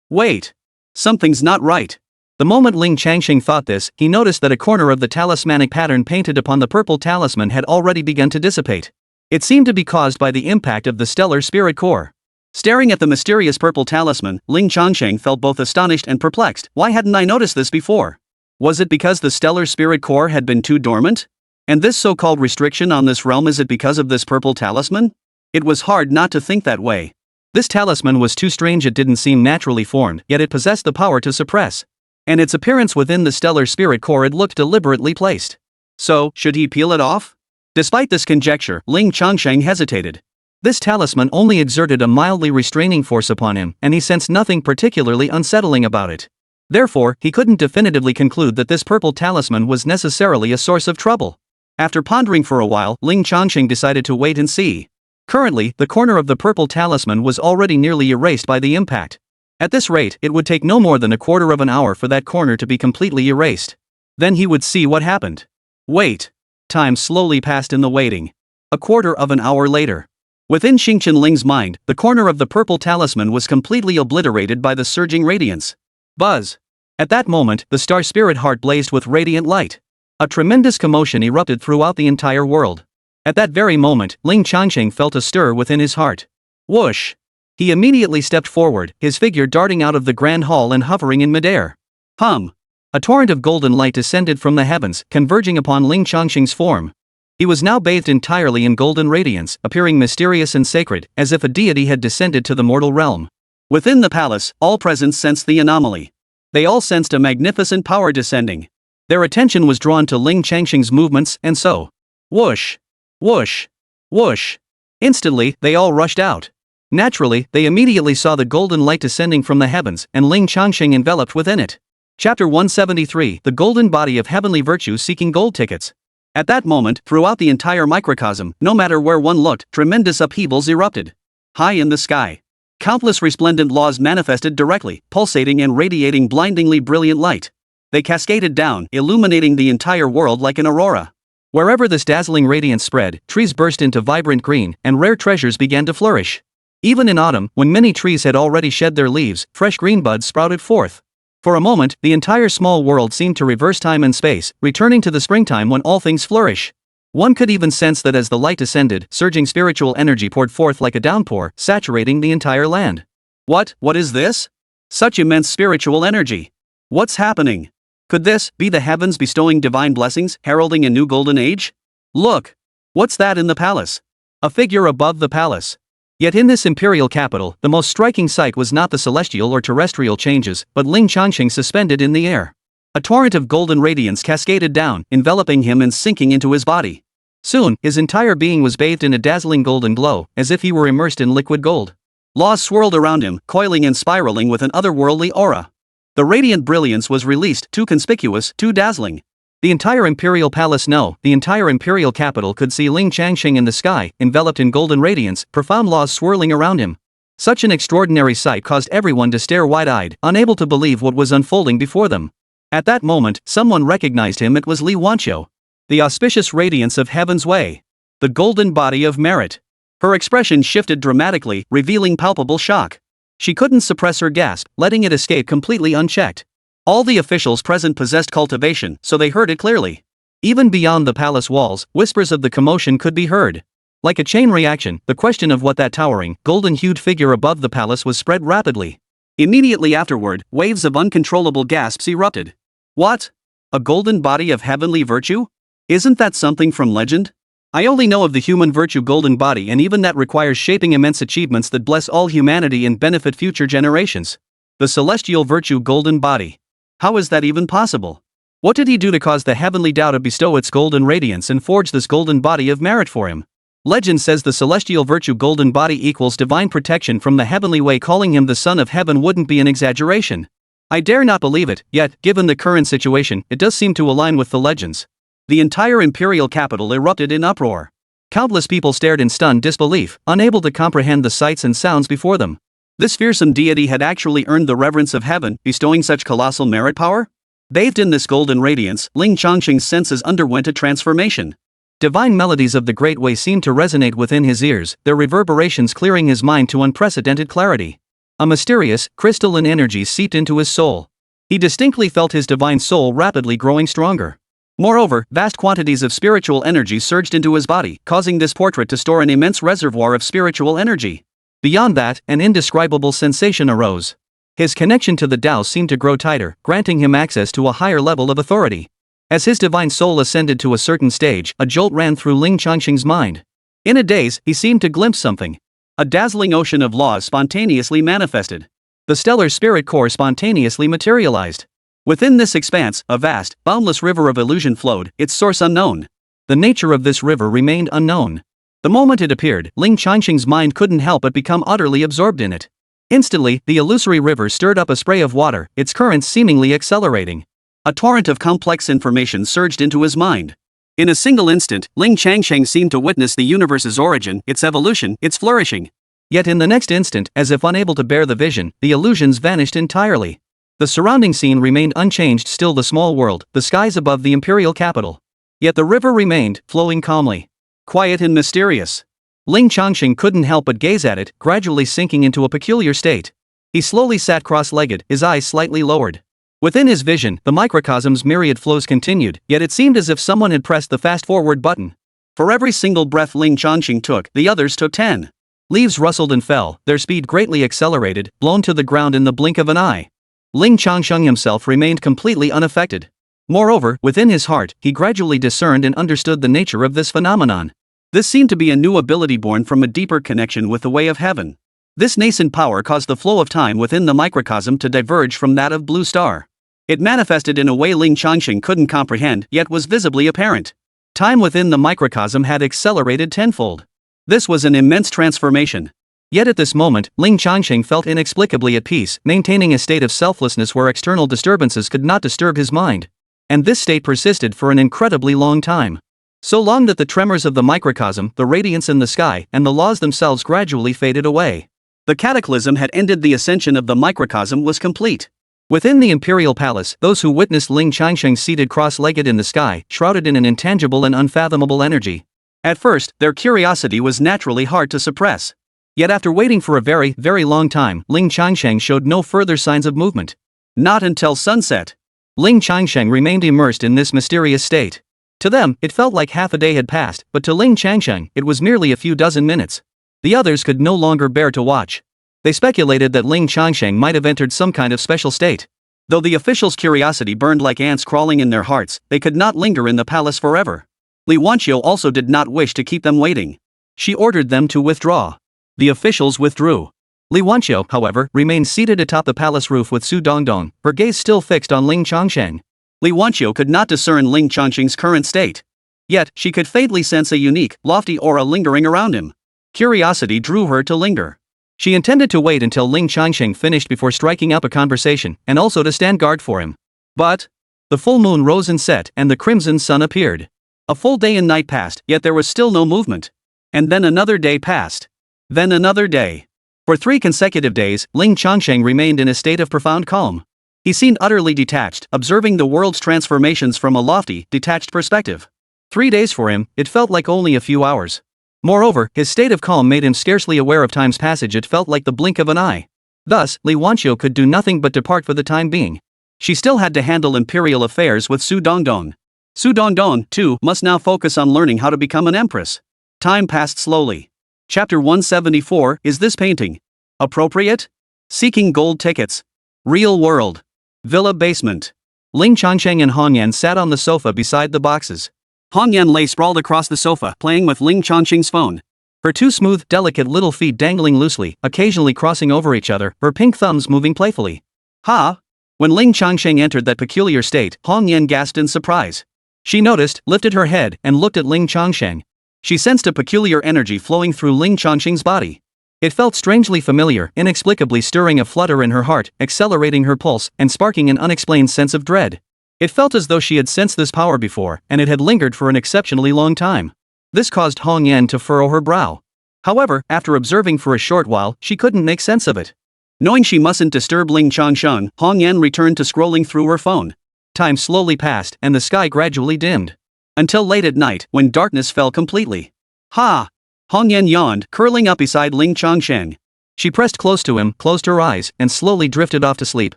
Wait. Something's not right. The moment Ling Changsheng thought this, he noticed that a corner of the talismanic pattern painted upon the purple talisman had already begun to dissipate. It seemed to be caused by the impact of the stellar spirit core. Staring at the mysterious purple talisman, Ling Changsheng felt both astonished and perplexed. Why hadn't I noticed this before? Was it because the stellar spirit core had been too dormant? And this so-called restriction on this realm, is it because of this purple talisman? It was hard not to think that way. This talisman was too strange, it didn't seem naturally formed, yet it possessed the power to suppress. And its appearance within the stellar spirit core, it looked deliberately placed. So, should he peel it off? Despite this conjecture, Ling Changsheng hesitated. This talisman only exerted a mildly restraining force upon him, and he sensed nothing particularly unsettling about it. Therefore, he couldn't definitively conclude that this purple talisman was necessarily a source of trouble. After pondering for a while, Ling Changsheng decided to wait and see. Currently, the corner of the purple talisman was already nearly erased by the impact. At this rate, it would take no more than a quarter of an hour for that corner to be completely erased. Then he would see what happened. Wait. Time slowly passed in the waiting. A quarter of an hour later. Within Xingqian Ling's mind, the corner of the purple talisman was completely obliterated by the surging radiance. Buzz. At that moment, the star spirit heart blazed with radiant light. A tremendous commotion erupted throughout the entire world. At that very moment, Ling Changsheng felt a stir within his heart. Whoosh! He immediately stepped forward, his figure darting out of the grand hall and hovering in midair. Hum! A torrent of golden light descended from the heavens, converging upon Ling Changsheng's form. He was now bathed entirely in golden radiance, appearing mysterious and sacred, as if a deity had descended to the mortal realm. Within the palace, all present sensed the anomaly. They all sensed a magnificent power descending. Their attention was drawn to Ling Changsheng's movements, and so, whoosh! Whoosh! Whoosh! Instantly, they all rushed out. Naturally, they immediately saw the golden light descending from the heavens, and Ling Changsheng enveloped within it. Chapter 173, The Golden Body of Heavenly Virtue Seeking Gold Tickets. At that moment, throughout the entire microcosm, no matter where one looked, tremendous upheavals erupted. High in the sky, countless resplendent laws manifested directly, pulsating and radiating blindingly brilliant light. They cascaded down, illuminating the entire world like an aurora. Wherever this dazzling radiance spread, trees burst into vibrant green, and rare treasures began to flourish. Even in autumn, when many trees had already shed their leaves, fresh green buds sprouted forth. For a moment, the entire small world seemed to reverse time and space, returning to the springtime when all things flourish. One could even sense that as the light descended, surging spiritual energy poured forth like a downpour, saturating the entire land. What is this? Such immense spiritual energy. What's happening? Could this be the heavens bestowing divine blessings, heralding a new golden age? Look! What's that in the palace? A figure above the palace. Yet in this imperial capital, the most striking sight was not the celestial or terrestrial changes, but Ling Changsheng suspended in the air. A torrent of golden radiance cascaded down, enveloping him and sinking into his body. Soon, his entire being was bathed in a dazzling golden glow, as if he were immersed in liquid gold. Laws swirled around him, coiling and spiraling with an otherworldly aura. The radiant brilliance was released, too conspicuous, too dazzling. The entire imperial palace, no, the entire imperial capital could see Ling Changsheng in the sky, enveloped in golden radiance, profound laws swirling around him. Such an extraordinary sight caused everyone to stare wide-eyed, unable to believe what was unfolding before them. At that moment, someone recognized him. It was Li Wanqiu. The auspicious radiance of heaven's way. The golden body of merit. Her expression shifted dramatically, revealing palpable shock. She couldn't suppress her gasp, letting it escape completely unchecked. All the officials present possessed cultivation, so they heard it clearly. Even beyond the palace walls, whispers of the commotion could be heard. Like a chain reaction, the question of what that towering, golden-hued figure above the palace was spread rapidly. Immediately afterward, waves of uncontrollable gasps erupted. What? A golden body of heavenly virtue? Isn't that something from legend? I only know of the human virtue golden body, and even that requires shaping immense achievements that bless all humanity and benefit future generations. The celestial virtue golden body. How is that even possible? What did he do to cause the heavenly Tao to bestow its golden radiance and forge this golden body of merit for him? Legend says the celestial virtue golden body equals divine protection from the heavenly way. Calling him the son of heaven wouldn't be an exaggeration. I dare not believe it, yet, given the current situation, it does seem to align with the legends. The entire imperial capital erupted in uproar. Countless people stared in stunned disbelief, unable to comprehend the sights and sounds before them. This fearsome deity had actually earned the reverence of heaven, bestowing such colossal merit power? Bathed in this golden radiance, Ling Changsheng's senses underwent a transformation. Divine melodies of the Great Way seemed to resonate within his ears, their reverberations clearing his mind to unprecedented clarity. A mysterious, crystalline energy seeped into his soul. He distinctly felt his divine soul rapidly growing stronger. Moreover, vast quantities of spiritual energy surged into his body, causing this portrait to store an immense reservoir of spiritual energy. Beyond that, an indescribable sensation arose. His connection to the Tao seemed to grow tighter, granting him access to a higher level of authority. As his divine soul ascended to a certain stage, a jolt ran through Ling Changsheng's mind. In a daze, he seemed to glimpse something. A dazzling ocean of laws spontaneously manifested. The stellar spirit core spontaneously materialized. Within this expanse, a vast, boundless river of illusion flowed, its source unknown. The nature of this river remained unknown. The moment it appeared, Ling Changsheng's mind couldn't help but become utterly absorbed in it. Instantly, the illusory river stirred up a spray of water, its currents seemingly accelerating. A torrent of complex information surged into his mind. In a single instant, Ling Changsheng seemed to witness the universe's origin, its evolution, its flourishing. Yet in the next instant, as if unable to bear the vision, the illusions vanished entirely. The surrounding scene remained unchanged, still the small world, the skies above the imperial capital. Yet the river remained, flowing calmly. Quiet and mysterious. Ling Changsheng couldn't help but gaze at it, gradually sinking into a peculiar state. He slowly sat cross-legged, his eyes slightly lowered. Within his vision, the microcosm's myriad flows continued, yet it seemed as if someone had pressed the fast-forward button. For every single breath Ling Changsheng took, the others took 10. Leaves rustled and fell, their speed greatly accelerated, blown to the ground in the blink of an eye. Ling Changsheng himself remained completely unaffected. Moreover, within his heart, he gradually discerned and understood the nature of this phenomenon. This seemed to be a new ability born from a deeper connection with the way of heaven. This nascent power caused the flow of time within the microcosm to diverge from that of Blue Star. It manifested in a way Ling Changsheng couldn't comprehend, yet was visibly apparent. Time within the microcosm had accelerated tenfold. This was an immense transformation. Yet at this moment, Ling Changsheng felt inexplicably at peace, maintaining a state of selflessness where external disturbances could not disturb his mind. And this state persisted for an incredibly long time. So long that the tremors of the microcosm, the radiance in the sky, and the laws themselves gradually faded away. The cataclysm had ended, the ascension of the microcosm was complete. Within the imperial palace, those who witnessed Ling Changsheng seated cross-legged in the sky, shrouded in an intangible and unfathomable energy. At first, their curiosity was naturally hard to suppress. Yet after waiting for a very, very long time, Ling Changsheng showed no further signs of movement. Not until sunset. Ling Changsheng remained immersed in this mysterious state. To them, it felt like half a day had passed, but to Ling Changsheng, it was merely a few dozen minutes. The others could no longer bear to watch. They speculated that Ling Changsheng might have entered some kind of special state. Though the officials' curiosity burned like ants crawling in their hearts, they could not linger in the palace forever. Li Wanqiu also did not wish to keep them waiting. She ordered them to withdraw. The officials withdrew. Li Wanqiu, however, remained seated atop the palace roof with Su Dongdong, her gaze still fixed on Ling Changsheng. Li Wanqiu could not discern Ling Changsheng's current state. Yet, she could faintly sense a unique, lofty aura lingering around him. Curiosity drew her to linger. She intended to wait until Ling Changsheng finished before striking up a conversation, and also to stand guard for him. But the full moon rose and set, and the crimson sun appeared. A full day and night passed, yet there was still no movement. And then another day passed. Then another day. For 3 consecutive days, Ling Changsheng remained in a state of profound calm. He seemed utterly detached, observing the world's transformations from a lofty, detached perspective. 3 days for him, it felt like only a few hours. Moreover, his state of calm made him scarcely aware of time's passage. It felt like the blink of an eye. Thus, Li Wanqiu could do nothing but depart for the time being. She still had to handle imperial affairs with Su Dongdong. Su Dongdong, too, must now focus on learning how to become an empress. Time passed slowly. Chapter 174, Is this painting appropriate? Seeking gold tickets. Real world. Villa basement. Ling Changsheng and Hongyan sat on the sofa beside the boxes. Hongyan lay sprawled across the sofa, playing with Ling Changsheng's phone. Her 2 smooth, delicate little feet dangling loosely, occasionally crossing over each other, her pink thumbs moving playfully. Ha! When Ling Changsheng entered that peculiar state, Hongyan gasped in surprise. She noticed, lifted her head, and looked at Ling Changsheng. She sensed a peculiar energy flowing through Ling Changsheng's body. It felt strangely familiar, inexplicably stirring a flutter in her heart, accelerating her pulse, and sparking an unexplained sense of dread. It felt as though she had sensed this power before, and it had lingered for an exceptionally long time. This caused Hongyan to furrow her brow. However, after observing for a short while, she couldn't make sense of it. Knowing she mustn't disturb Ling Changsheng, Hongyan returned to scrolling through her phone. Time slowly passed, and the sky gradually dimmed. Until late at night, when darkness fell completely. Ha! Hongyan yawned, curling up beside Ling Changsheng. She pressed close to him, closed her eyes, and slowly drifted off to sleep.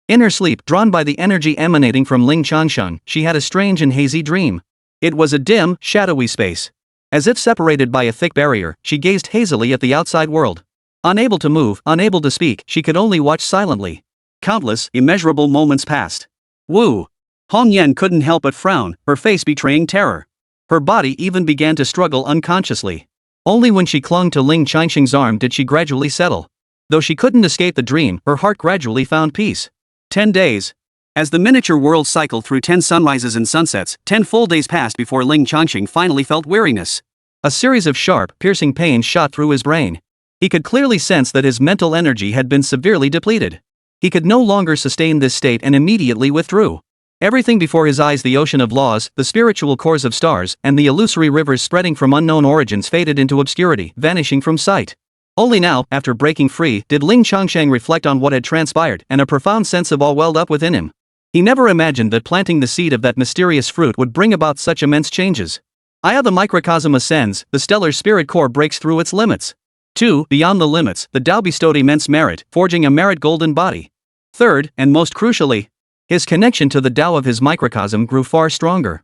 In her sleep, drawn by the energy emanating from Ling Changsheng, she had a strange and hazy dream. It was a dim, shadowy space. As if separated by a thick barrier, she gazed hazily at the outside world. Unable to move, unable to speak, she could only watch silently. Countless, immeasurable moments passed. Woo! Hongyan couldn't help but frown, her face betraying terror. Her body even began to struggle unconsciously. Only when she clung to Ling Changsheng's arm did she gradually settle. Though she couldn't escape the dream, her heart gradually found peace. 10 days. As the miniature world cycled through 10 sunrises and sunsets, 10 full days passed before Ling Changsheng finally felt weariness. A series of sharp, piercing pains shot through his brain. He could clearly sense that his mental energy had been severely depleted. He could no longer sustain this state and immediately withdrew. Everything before his eyes, the ocean of laws, the spiritual cores of stars, and the illusory rivers spreading from unknown origins, faded into obscurity, vanishing from sight. Only now, after breaking free, did Ling Changsheng reflect on what had transpired, and a profound sense of awe welled up within him. He never imagined that planting the seed of that mysterious fruit would bring about such immense changes. The microcosm ascends, the stellar spirit core breaks through its limits. 2. Beyond the limits, the Tao bestowed immense merit, forging a merit golden body. 3rd, and most crucially, his connection to the Tao of his microcosm grew far stronger.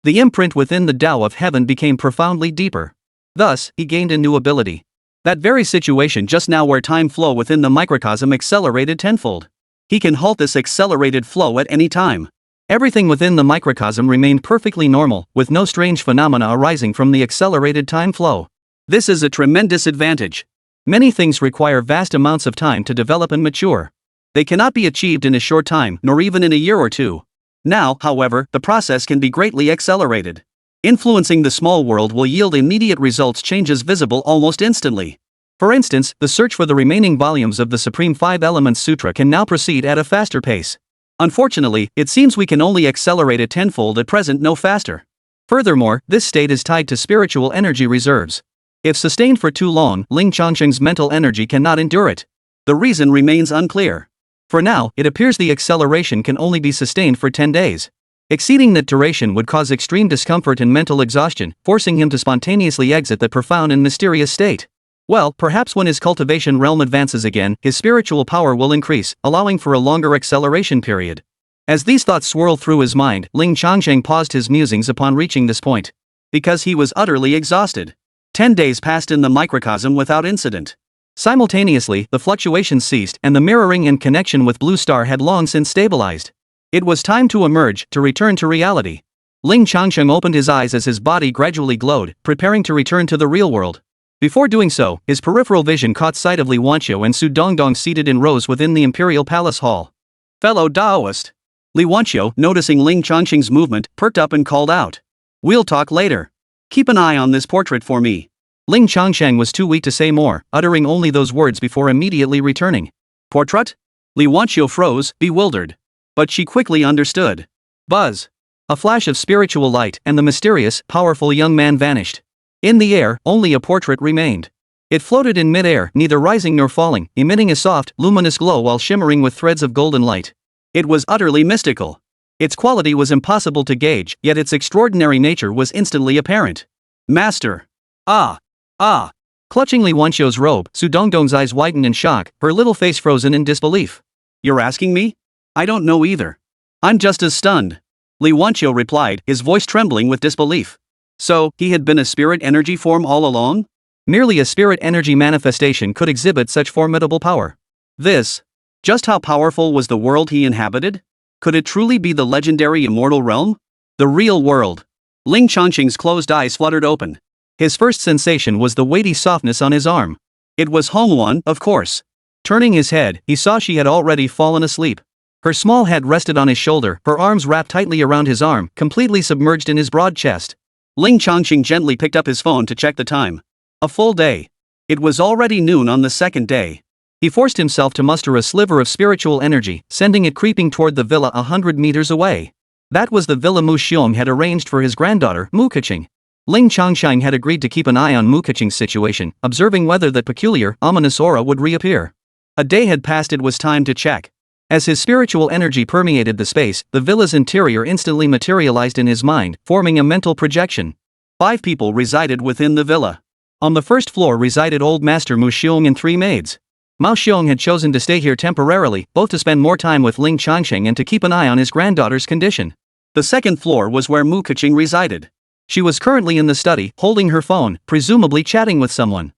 The imprint within the Tao of heaven became profoundly deeper. Thus, he gained a new ability. That very situation just now where time flow within the microcosm accelerated tenfold. He can halt this accelerated flow at any time. Everything within the microcosm remained perfectly normal, with no strange phenomena arising from the accelerated time flow. This is a tremendous advantage. Many things require vast amounts of time to develop and mature. They cannot be achieved in a short time, nor even in a year or two. Now, however, the process can be greatly accelerated. Influencing the small world will yield immediate results, changes visible almost instantly. For instance, the search for the remaining volumes of the Supreme Five Elements Sutra can now proceed at a faster pace. Unfortunately, it seems we can only accelerate it tenfold at present, no faster. Furthermore, this state is tied to spiritual energy reserves. If sustained for too long, Ling Changsheng's mental energy cannot endure it. The reason remains unclear. For now, it appears the acceleration can only be sustained for 10 days. Exceeding that duration would cause extreme discomfort and mental exhaustion, forcing him to spontaneously exit that profound and mysterious state. Well, perhaps when his cultivation realm advances again, his spiritual power will increase, allowing for a longer acceleration period. As these thoughts swirled through his mind, Ling Changsheng paused his musings upon reaching this point. Because he was utterly exhausted. 10 days passed in the microcosm without incident. Simultaneously, the fluctuations ceased, and the mirroring and connection with Blue Star had long since stabilized. It was time to emerge, to return to reality. Ling Changsheng opened his eyes as his body gradually glowed, preparing to return to the real world. Before doing so, his peripheral vision caught sight of Li Wanqiu and Su Dongdong seated in rows within the Imperial Palace Hall. Fellow Daoist. Li Wanqiu, noticing Ling Changsheng's movement, perked up and called out. We'll talk later. Keep an eye on this portrait for me. Ling Changsheng was too weak to say more, uttering only those words before immediately returning. Portrait? Li Wanqiu froze, bewildered. But she quickly understood. Buzz. A flash of spiritual light, and the mysterious, powerful young man vanished. In the air, only a portrait remained. It floated in mid-air, neither rising nor falling, emitting a soft, luminous glow while shimmering with threads of golden light. It was utterly mystical. Its quality was impossible to gauge, yet its extraordinary nature was instantly apparent. Master. Ah. Ah. Clutching Li Wanqiu's robe, Su Dongdong's eyes widened in shock, her little face frozen in disbelief. You're asking me? I don't know either. I'm just as stunned. Li Wanqiu replied, his voice trembling with disbelief. So, he had been a spirit energy form all along? Merely a spirit energy manifestation could exhibit such formidable power. This. Just how powerful was the world he inhabited? Could it truly be the legendary immortal realm? The real world. Ling Changsheng's closed eyes fluttered open. His first sensation was the weighty softness on his arm. It was Hongwon, of course. Turning his head, he saw she had already fallen asleep. Her small head rested on his shoulder, her arms wrapped tightly around his arm, completely submerged in his broad chest. Ling Changsheng gently picked up his phone to check the time. A full day. It was already noon on the second day. He forced himself to muster a sliver of spiritual energy, sending it creeping toward the villa 100 meters away. That was the villa Mu Xiong had arranged for his granddaughter, Mu Keqing. Ling Changsheng had agreed to keep an eye on Mu Keqing's situation, observing whether that peculiar, ominous aura would reappear. A day had passed, it was time to check. As his spiritual energy permeated the space, the villa's interior instantly materialized in his mind, forming a mental projection. 5 people resided within the villa. On the first floor resided old master Mu Xiong and 3 maids. Mao Xiong had chosen to stay here temporarily, both to spend more time with Ling Changsheng and to keep an eye on his granddaughter's condition. The second floor was where Mu Keqing resided. She was currently in the study, holding her phone, presumably chatting with someone.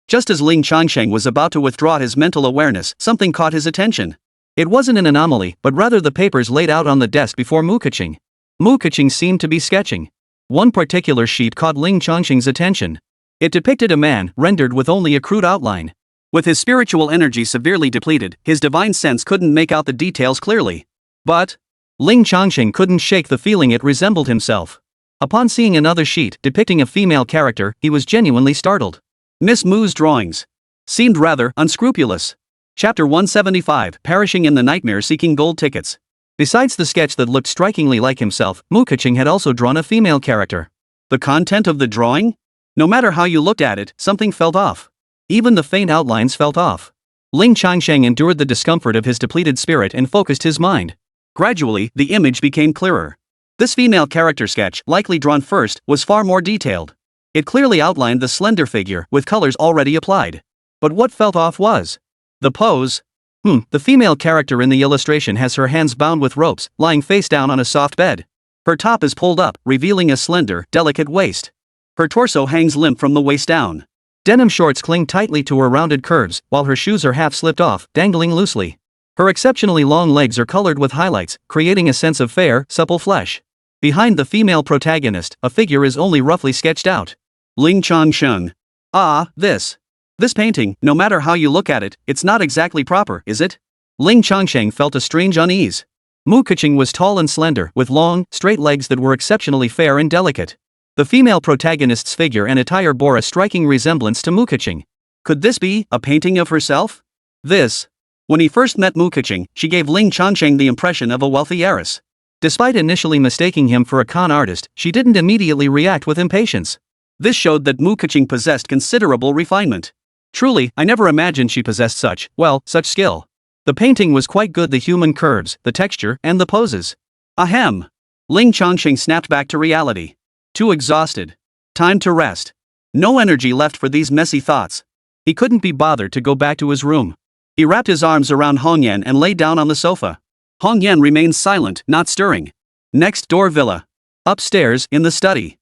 Just as Ling Changsheng was about to withdraw his mental awareness, something caught his attention. It wasn't an anomaly, but rather the papers laid out on the desk before Mu Keqing. Mu Keqing seemed to be sketching. One particular sheet caught Ling Changsheng's attention. It depicted a man, rendered with only a crude outline. With his spiritual energy severely depleted, his divine sense couldn't make out the details clearly. But Ling Changsheng couldn't shake the feeling it resembled himself. Upon seeing another sheet depicting a female character, he was genuinely startled. Miss Mu's drawings seemed rather unscrupulous. Chapter 175, Perishing in the Nightmare Seeking Gold Tickets. Besides the sketch that looked strikingly like himself, Mu Keqing had also drawn a female character. The content of the drawing? No matter how you looked at it, something felt off. Even the faint outlines felt off. Ling Changsheng endured the discomfort of his depleted spirit and focused his mind. Gradually, the image became clearer. This female character sketch, likely drawn first, was far more detailed. It clearly outlined the slender figure, with colors already applied. But what felt off was the pose. The female character in the illustration has her hands bound with ropes, lying face down on a soft bed. Her top is pulled up, revealing a slender, delicate waist. Her torso hangs limp from the waist down. Denim shorts cling tightly to her rounded curves, while her shoes are half slipped off, dangling loosely. Her exceptionally long legs are colored with highlights, creating a sense of fair, supple flesh. Behind the female protagonist, a figure is only roughly sketched out. Ling Changsheng. Ah, this painting, no matter how you look at it, it's not exactly proper, is it? Ling Changsheng felt a strange unease. Mu Keqing was tall and slender, with long, straight legs that were exceptionally fair and delicate. The female protagonist's figure and attire bore a striking resemblance to Mu Keqing. Could this be a painting of herself? When he first met Mu Keqing, she gave Ling Changsheng the impression of a wealthy heiress. Despite initially mistaking him for a con artist, she didn't immediately react with impatience. This showed that Mu Keqing possessed considerable refinement. Truly, I never imagined she possessed such skill. The painting was quite good, the human curves, the texture, and the poses. Ahem. Ling Changsheng snapped back to reality. Too exhausted. Time to rest. No energy left for these messy thoughts. He couldn't be bothered to go back to his room. He wrapped his arms around Hongyan and lay down on the sofa. Hongyan remained silent, not stirring. Next door villa. Upstairs, in the study.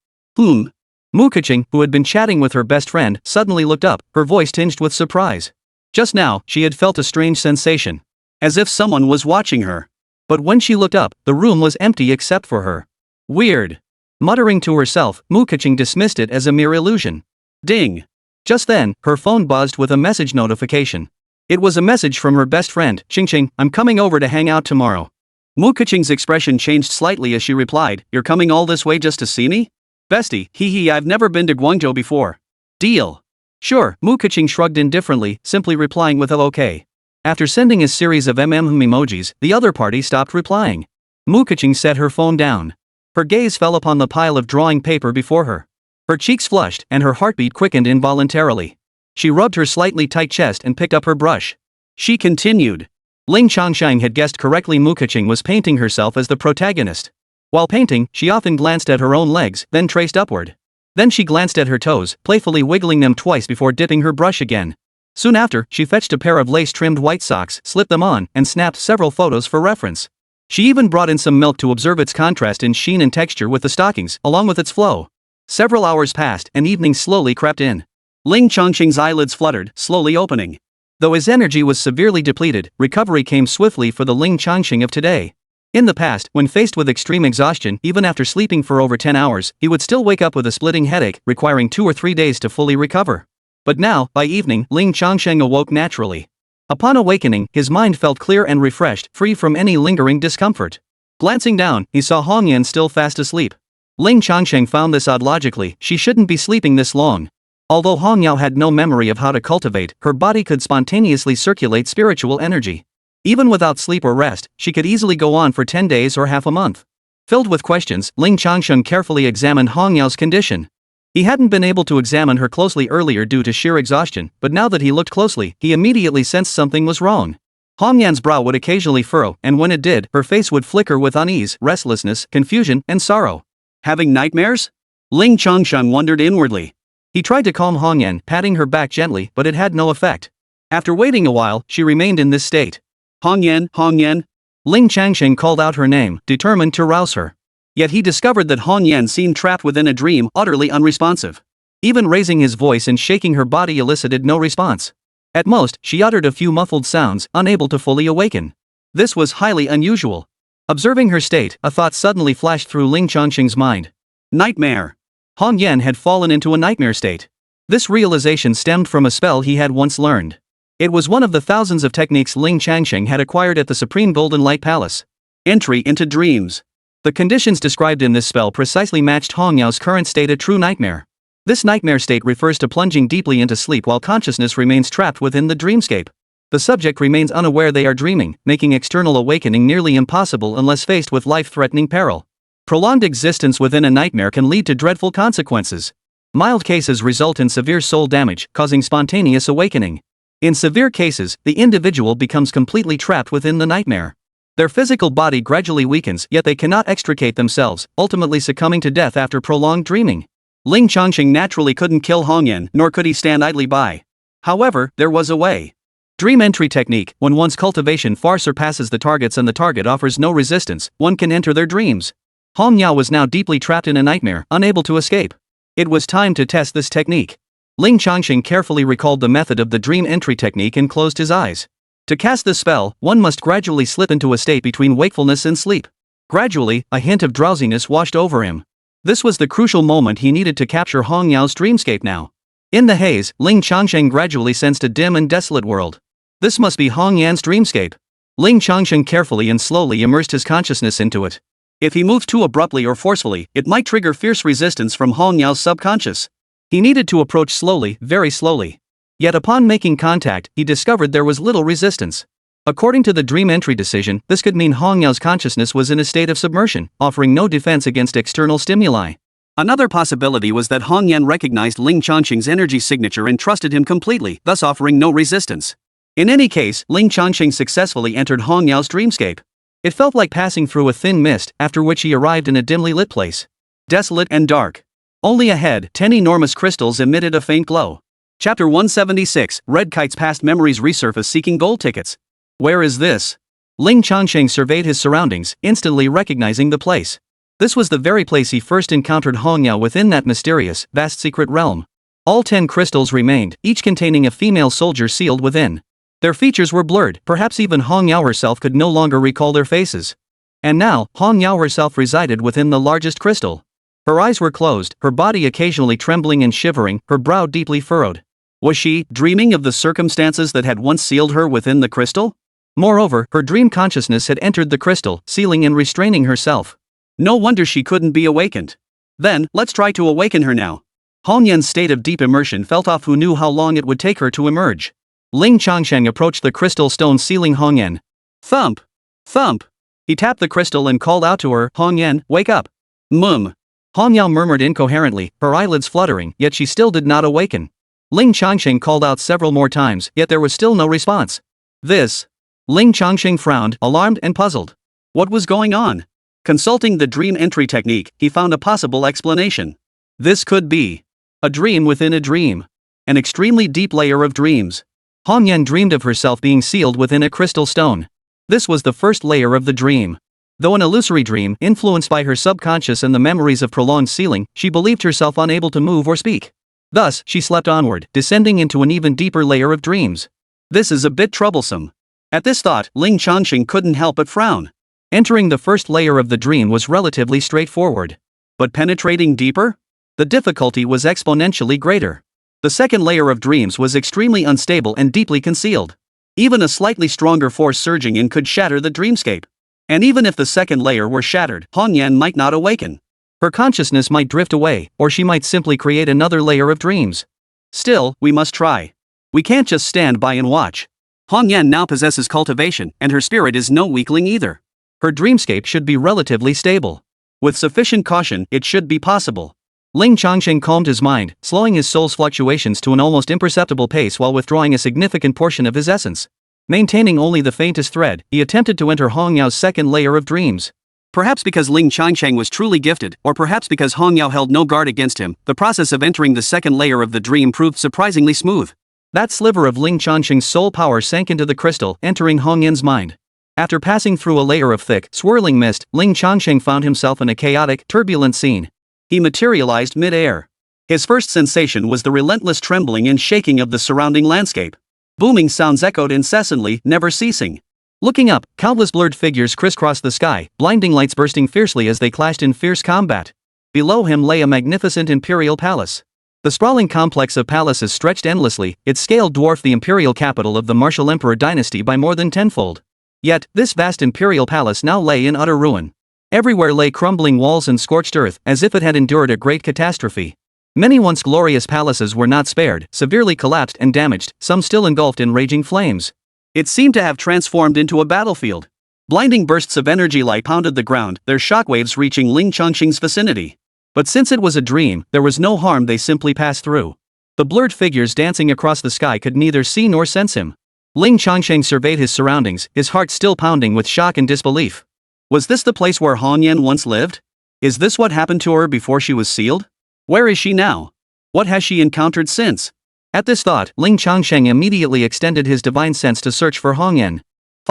Mu Keqing, who had been chatting with her best friend, suddenly looked up, her voice tinged with surprise. Just now, she had felt a strange sensation. As if someone was watching her. But when she looked up, the room was empty except for her. Weird. Muttering to herself, Mu Keqing dismissed it as a mere illusion. Ding. Just then, her phone buzzed with a message notification. It was a message from her best friend, Xingqing. I'm coming over to hang out tomorrow. Mu Keqing's expression changed slightly as she replied, You're coming all this way just to see me? Bestie, I've never been to Guangzhou before. Deal. Sure, Mu Keqing shrugged indifferently, simply replying with a okay. After sending a series of emojis, the other party stopped replying. Mu Keqing set her phone down. Her gaze fell upon the pile of drawing paper before her. Her cheeks flushed, and her heartbeat quickened involuntarily. She rubbed her slightly tight chest and picked up her brush. She continued. Ling Changsheng had guessed correctly. Mu Keqing was painting herself as the protagonist. While painting, she often glanced at her own legs, then traced upward. Then she glanced at her toes, playfully wiggling them twice before dipping her brush again. Soon after, she fetched a pair of lace-trimmed white socks, slipped them on, and snapped several photos for reference. She even brought in some milk to observe its contrast in sheen and texture with the stockings, along with its flow. Several hours passed, and evening slowly crept in. Ling Changsheng's eyelids fluttered, slowly opening. Though his energy was severely depleted, recovery came swiftly for the Ling Changsheng of today. In the past, when faced with extreme exhaustion, even after sleeping for over 10 hours, he would still wake up with a splitting headache, requiring 2 or 3 days to fully recover. But now, by evening, Ling Changsheng awoke naturally. Upon awakening, his mind felt clear and refreshed, free from any lingering discomfort. Glancing down, he saw Hongyan still fast asleep. Ling Changsheng found this odd. Logically, she shouldn't be sleeping this long. Although Hongyao had no memory of how to cultivate, her body could spontaneously circulate spiritual energy. Even without sleep or rest, she could easily go on for 10 days or half a month. Filled with questions, Ling Changsheng carefully examined Hongyao's condition. He hadn't been able to examine her closely earlier due to sheer exhaustion, but now that he looked closely, he immediately sensed something was wrong. Hongyan's brow would occasionally furrow, and when it did, her face would flicker with unease, restlessness, confusion, and sorrow. Having nightmares? Ling Changsheng wondered inwardly. He tried to calm Hongyan, patting her back gently, but it had no effect. After waiting a while, she remained in this state. Hongyan. Ling Changsheng called out her name, determined to rouse her. Yet he discovered that Hongyan seemed trapped within a dream, utterly unresponsive. Even raising his voice and shaking her body elicited no response. At most, she uttered a few muffled sounds, unable to fully awaken. This was highly unusual. Observing her state, a thought suddenly flashed through Ling Changsheng's mind. Nightmare. Hongyan had fallen into a nightmare state. This realization stemmed from a spell he had once learned. It was one of the thousands of techniques Ling Changsheng had acquired at the Supreme Golden Light Palace. Entry into dreams. The conditions described in this spell precisely matched Hongyao's current state, a true nightmare. This nightmare state refers to plunging deeply into sleep while consciousness remains trapped within the dreamscape. The subject remains unaware they are dreaming, making external awakening nearly impossible unless faced with life-threatening peril. Prolonged existence within a nightmare can lead to dreadful consequences. Mild cases result in severe soul damage, causing spontaneous awakening. In severe cases, the individual becomes completely trapped within the nightmare. Their physical body gradually weakens, yet they cannot extricate themselves, ultimately succumbing to death after prolonged dreaming. Ling Changsheng naturally couldn't kill Hongyan, nor could he stand idly by. However, there was a way. Dream entry technique. When one's cultivation far surpasses the target's and the target offers no resistance, one can enter their dreams. Hong Yao was now deeply trapped in a nightmare, unable to escape. It was time to test this technique. Ling Changsheng carefully recalled the method of the dream entry technique and closed his eyes. To cast the spell, one must gradually slip into a state between wakefulness and sleep. Gradually, a hint of drowsiness washed over him. This was the crucial moment he needed to capture Hong Yao's dreamscape now. In the haze, Ling Changsheng gradually sensed a dim and desolate world. This must be Hong Yan's dreamscape. Ling Changsheng carefully and slowly immersed his consciousness into it. If he moved too abruptly or forcefully, it might trigger fierce resistance from Hong Yao's subconscious. He needed to approach slowly, very slowly. Yet upon making contact, he discovered there was little resistance. According to the dream entry decision, this could mean Hong Yao's consciousness was in a state of submersion, offering no defense against external stimuli. Another possibility was that Hong Yan recognized Ling Changsheng's energy signature and trusted him completely, thus offering no resistance. In any case, Ling Changsheng successfully entered Hong Yao's dreamscape. It felt like passing through a thin mist, after which he arrived in a dimly lit place. Desolate and dark. Only ahead, 10 enormous crystals emitted a faint glow. Chapter 176, Red Kite's past memories resurface seeking gold tickets. Where is this? Ling Changsheng surveyed his surroundings, instantly recognizing the place. This was the very place he first encountered Hong Yao within that mysterious, vast secret realm. All 10 crystals remained, each containing a female soldier sealed within. Their features were blurred, perhaps even Hong Yao herself could no longer recall their faces. And now, Hong Yao herself resided within the largest crystal. Her eyes were closed, her body occasionally trembling and shivering, her brow deeply furrowed. Was she dreaming of the circumstances that had once sealed her within the crystal? Moreover, her dream consciousness had entered the crystal, sealing and restraining herself. No wonder she couldn't be awakened. Then, let's try to awaken her now. Hong Yan's state of deep immersion felt off. Who knew how long it would take her to emerge? Ling Changsheng approached the crystal stone sealing Hong Yan. Thump! Thump! He tapped the crystal and called out to her, Hong Yan, wake up! Hong Yao murmured incoherently, her eyelids fluttering, yet she still did not awaken. Ling Changsheng called out several more times, yet there was still no response. Ling Changsheng frowned, alarmed and puzzled. What was going on? Consulting the dream entry technique, he found a possible explanation. This could be a dream within a dream. An extremely deep layer of dreams. Hong Yan dreamed of herself being sealed within a crystal stone. This was the first layer of the dream. Though an illusory dream, influenced by her subconscious and the memories of prolonged sealing, she believed herself unable to move or speak. Thus, she slept onward, descending into an even deeper layer of dreams. This is a bit troublesome. At this thought, Ling Changsheng couldn't help but frown. Entering the first layer of the dream was relatively straightforward. But penetrating deeper? The difficulty was exponentially greater. The second layer of dreams was extremely unstable and deeply concealed. Even a slightly stronger force surging in could shatter the dreamscape. And even if the second layer were shattered, Hong Yan might not awaken. Her consciousness might drift away, or she might simply create another layer of dreams. Still, we must try. We can't just stand by and watch. Hong Yan now possesses cultivation, and her spirit is no weakling either. Her dreamscape should be relatively stable. With sufficient caution, it should be possible. Ling Changsheng calmed his mind, slowing his soul's fluctuations to an almost imperceptible pace while withdrawing a significant portion of his essence. Maintaining only the faintest thread, he attempted to enter Hong Yao's second layer of dreams. Perhaps because Ling Changsheng was truly gifted, or perhaps because Hong Yao held no guard against him, the process of entering the second layer of the dream proved surprisingly smooth. That sliver of Ling Changsheng's soul power sank into the crystal, entering Hong Yan's mind. After passing through a layer of thick, swirling mist, Ling Changsheng found himself in a chaotic, turbulent scene. He materialized mid-air. His first sensation was the relentless trembling and shaking of the surrounding landscape. Booming sounds echoed incessantly, never ceasing. Looking up, countless blurred figures crisscrossed the sky, blinding lights bursting fiercely as they clashed in fierce combat. Below him lay a magnificent imperial palace. The sprawling complex of palaces stretched endlessly, its scale dwarfed the imperial capital of the martial emperor dynasty by more than tenfold. Yet, this vast imperial palace now lay in utter ruin. Everywhere lay crumbling walls and scorched earth, as if it had endured a great catastrophe. Many once glorious palaces were not spared, severely collapsed and damaged, some still engulfed in raging flames. It seemed to have transformed into a battlefield. Blinding bursts of energy light pounded the ground, their shockwaves reaching Ling Changsheng's vicinity. But since it was a dream, there was no harm, they simply passed through. The blurred figures dancing across the sky could neither see nor sense him. Ling Changsheng surveyed his surroundings, his heart still pounding with shock and disbelief. Was this the place where Hong Yan once lived? Is this what happened to her before she was sealed? Where is she now? What has she encountered since? At this thought, Ling Changsheng immediately extended his divine sense to search for Hong Yan.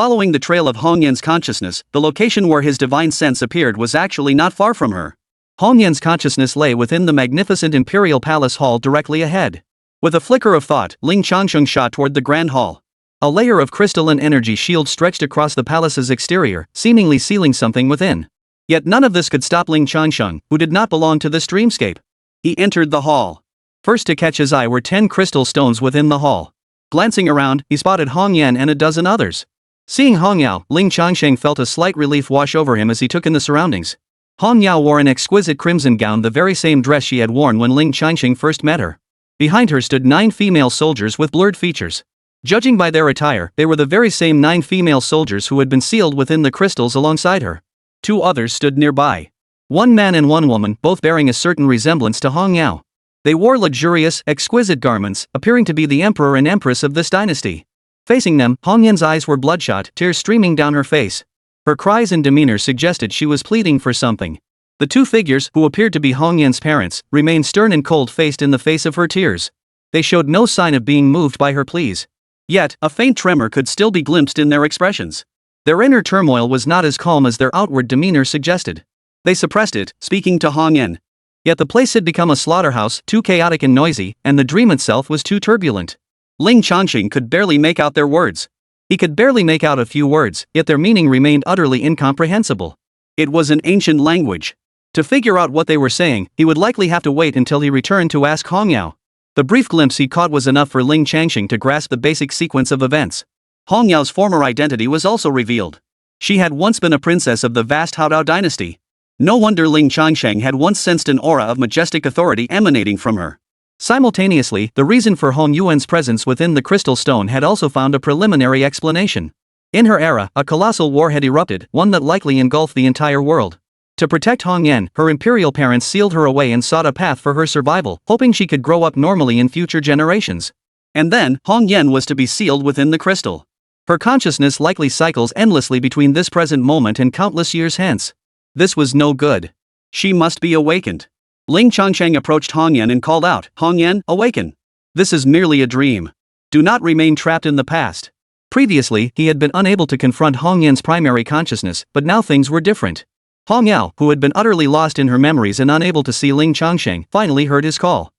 Following the trail of Hong Yan's consciousness, the location where his divine sense appeared was actually not far from her. Hong Yan's consciousness lay within the magnificent Imperial Palace Hall directly ahead. With a flicker of thought, Ling Changsheng shot toward the Grand Hall. A layer of crystalline energy shield stretched across the palace's exterior, seemingly sealing something within. Yet none of this could stop Ling Changsheng, who did not belong to this dreamscape. He entered the hall. First to catch his eye were 10 crystal stones within the hall. Glancing around, he spotted Hong Yan and a dozen others. Seeing Hong Yao, Ling Changsheng felt a slight relief wash over him as he took in the surroundings. Hong Yao wore an exquisite crimson gown, the very same dress she had worn when Ling Changsheng first met her. Behind her stood 9 female soldiers with blurred features. Judging by their attire, they were the very same 9 female soldiers who had been sealed within the crystals alongside her. 2 others stood nearby. 1 man and 1 woman, both bearing a certain resemblance to Hong Yao. They wore luxurious, exquisite garments, appearing to be the emperor and empress of this dynasty. Facing them, Hong Yan's eyes were bloodshot, tears streaming down her face. Her cries and demeanor suggested she was pleading for something. The 2 figures, who appeared to be Hong Yan's parents, remained stern and cold-faced in the face of her tears. They showed no sign of being moved by her pleas. Yet, a faint tremor could still be glimpsed in their expressions. Their inner turmoil was not as calm as their outward demeanor suggested. They suppressed it, speaking to Hong Yan. Yet the place had become a slaughterhouse, too chaotic and noisy, and the dream itself was too turbulent. Ling Changsheng could barely make out their words. He could barely make out a few words, yet their meaning remained utterly incomprehensible. It was an ancient language. To figure out what they were saying, he would likely have to wait until he returned to ask Hong Yao. The brief glimpse he caught was enough for Ling Changsheng to grasp the basic sequence of events. Hong Yao's former identity was also revealed. She had once been a princess of the vast Haodao dynasty. No wonder Ling Changsheng had once sensed an aura of majestic authority emanating from her. Simultaneously, the reason for Hong Yuan's presence within the crystal stone had also found a preliminary explanation. In her era, a colossal war had erupted, one that likely engulfed the entire world. To protect Hong Yan, her imperial parents sealed her away and sought a path for her survival, hoping she could grow up normally in future generations. And then, Hong Yan was to be sealed within the crystal. Her consciousness likely cycles endlessly between this present moment and countless years hence. This was no good. She must be awakened. Ling Changsheng approached Hong Yan and called out, "Hong Yan, awaken. This is merely a dream. Do not remain trapped in the past." Previously, he had been unable to confront Hong Yan's primary consciousness, but now things were different. Hong Yao, who had been utterly lost in her memories and unable to see Ling Changsheng, finally heard his call.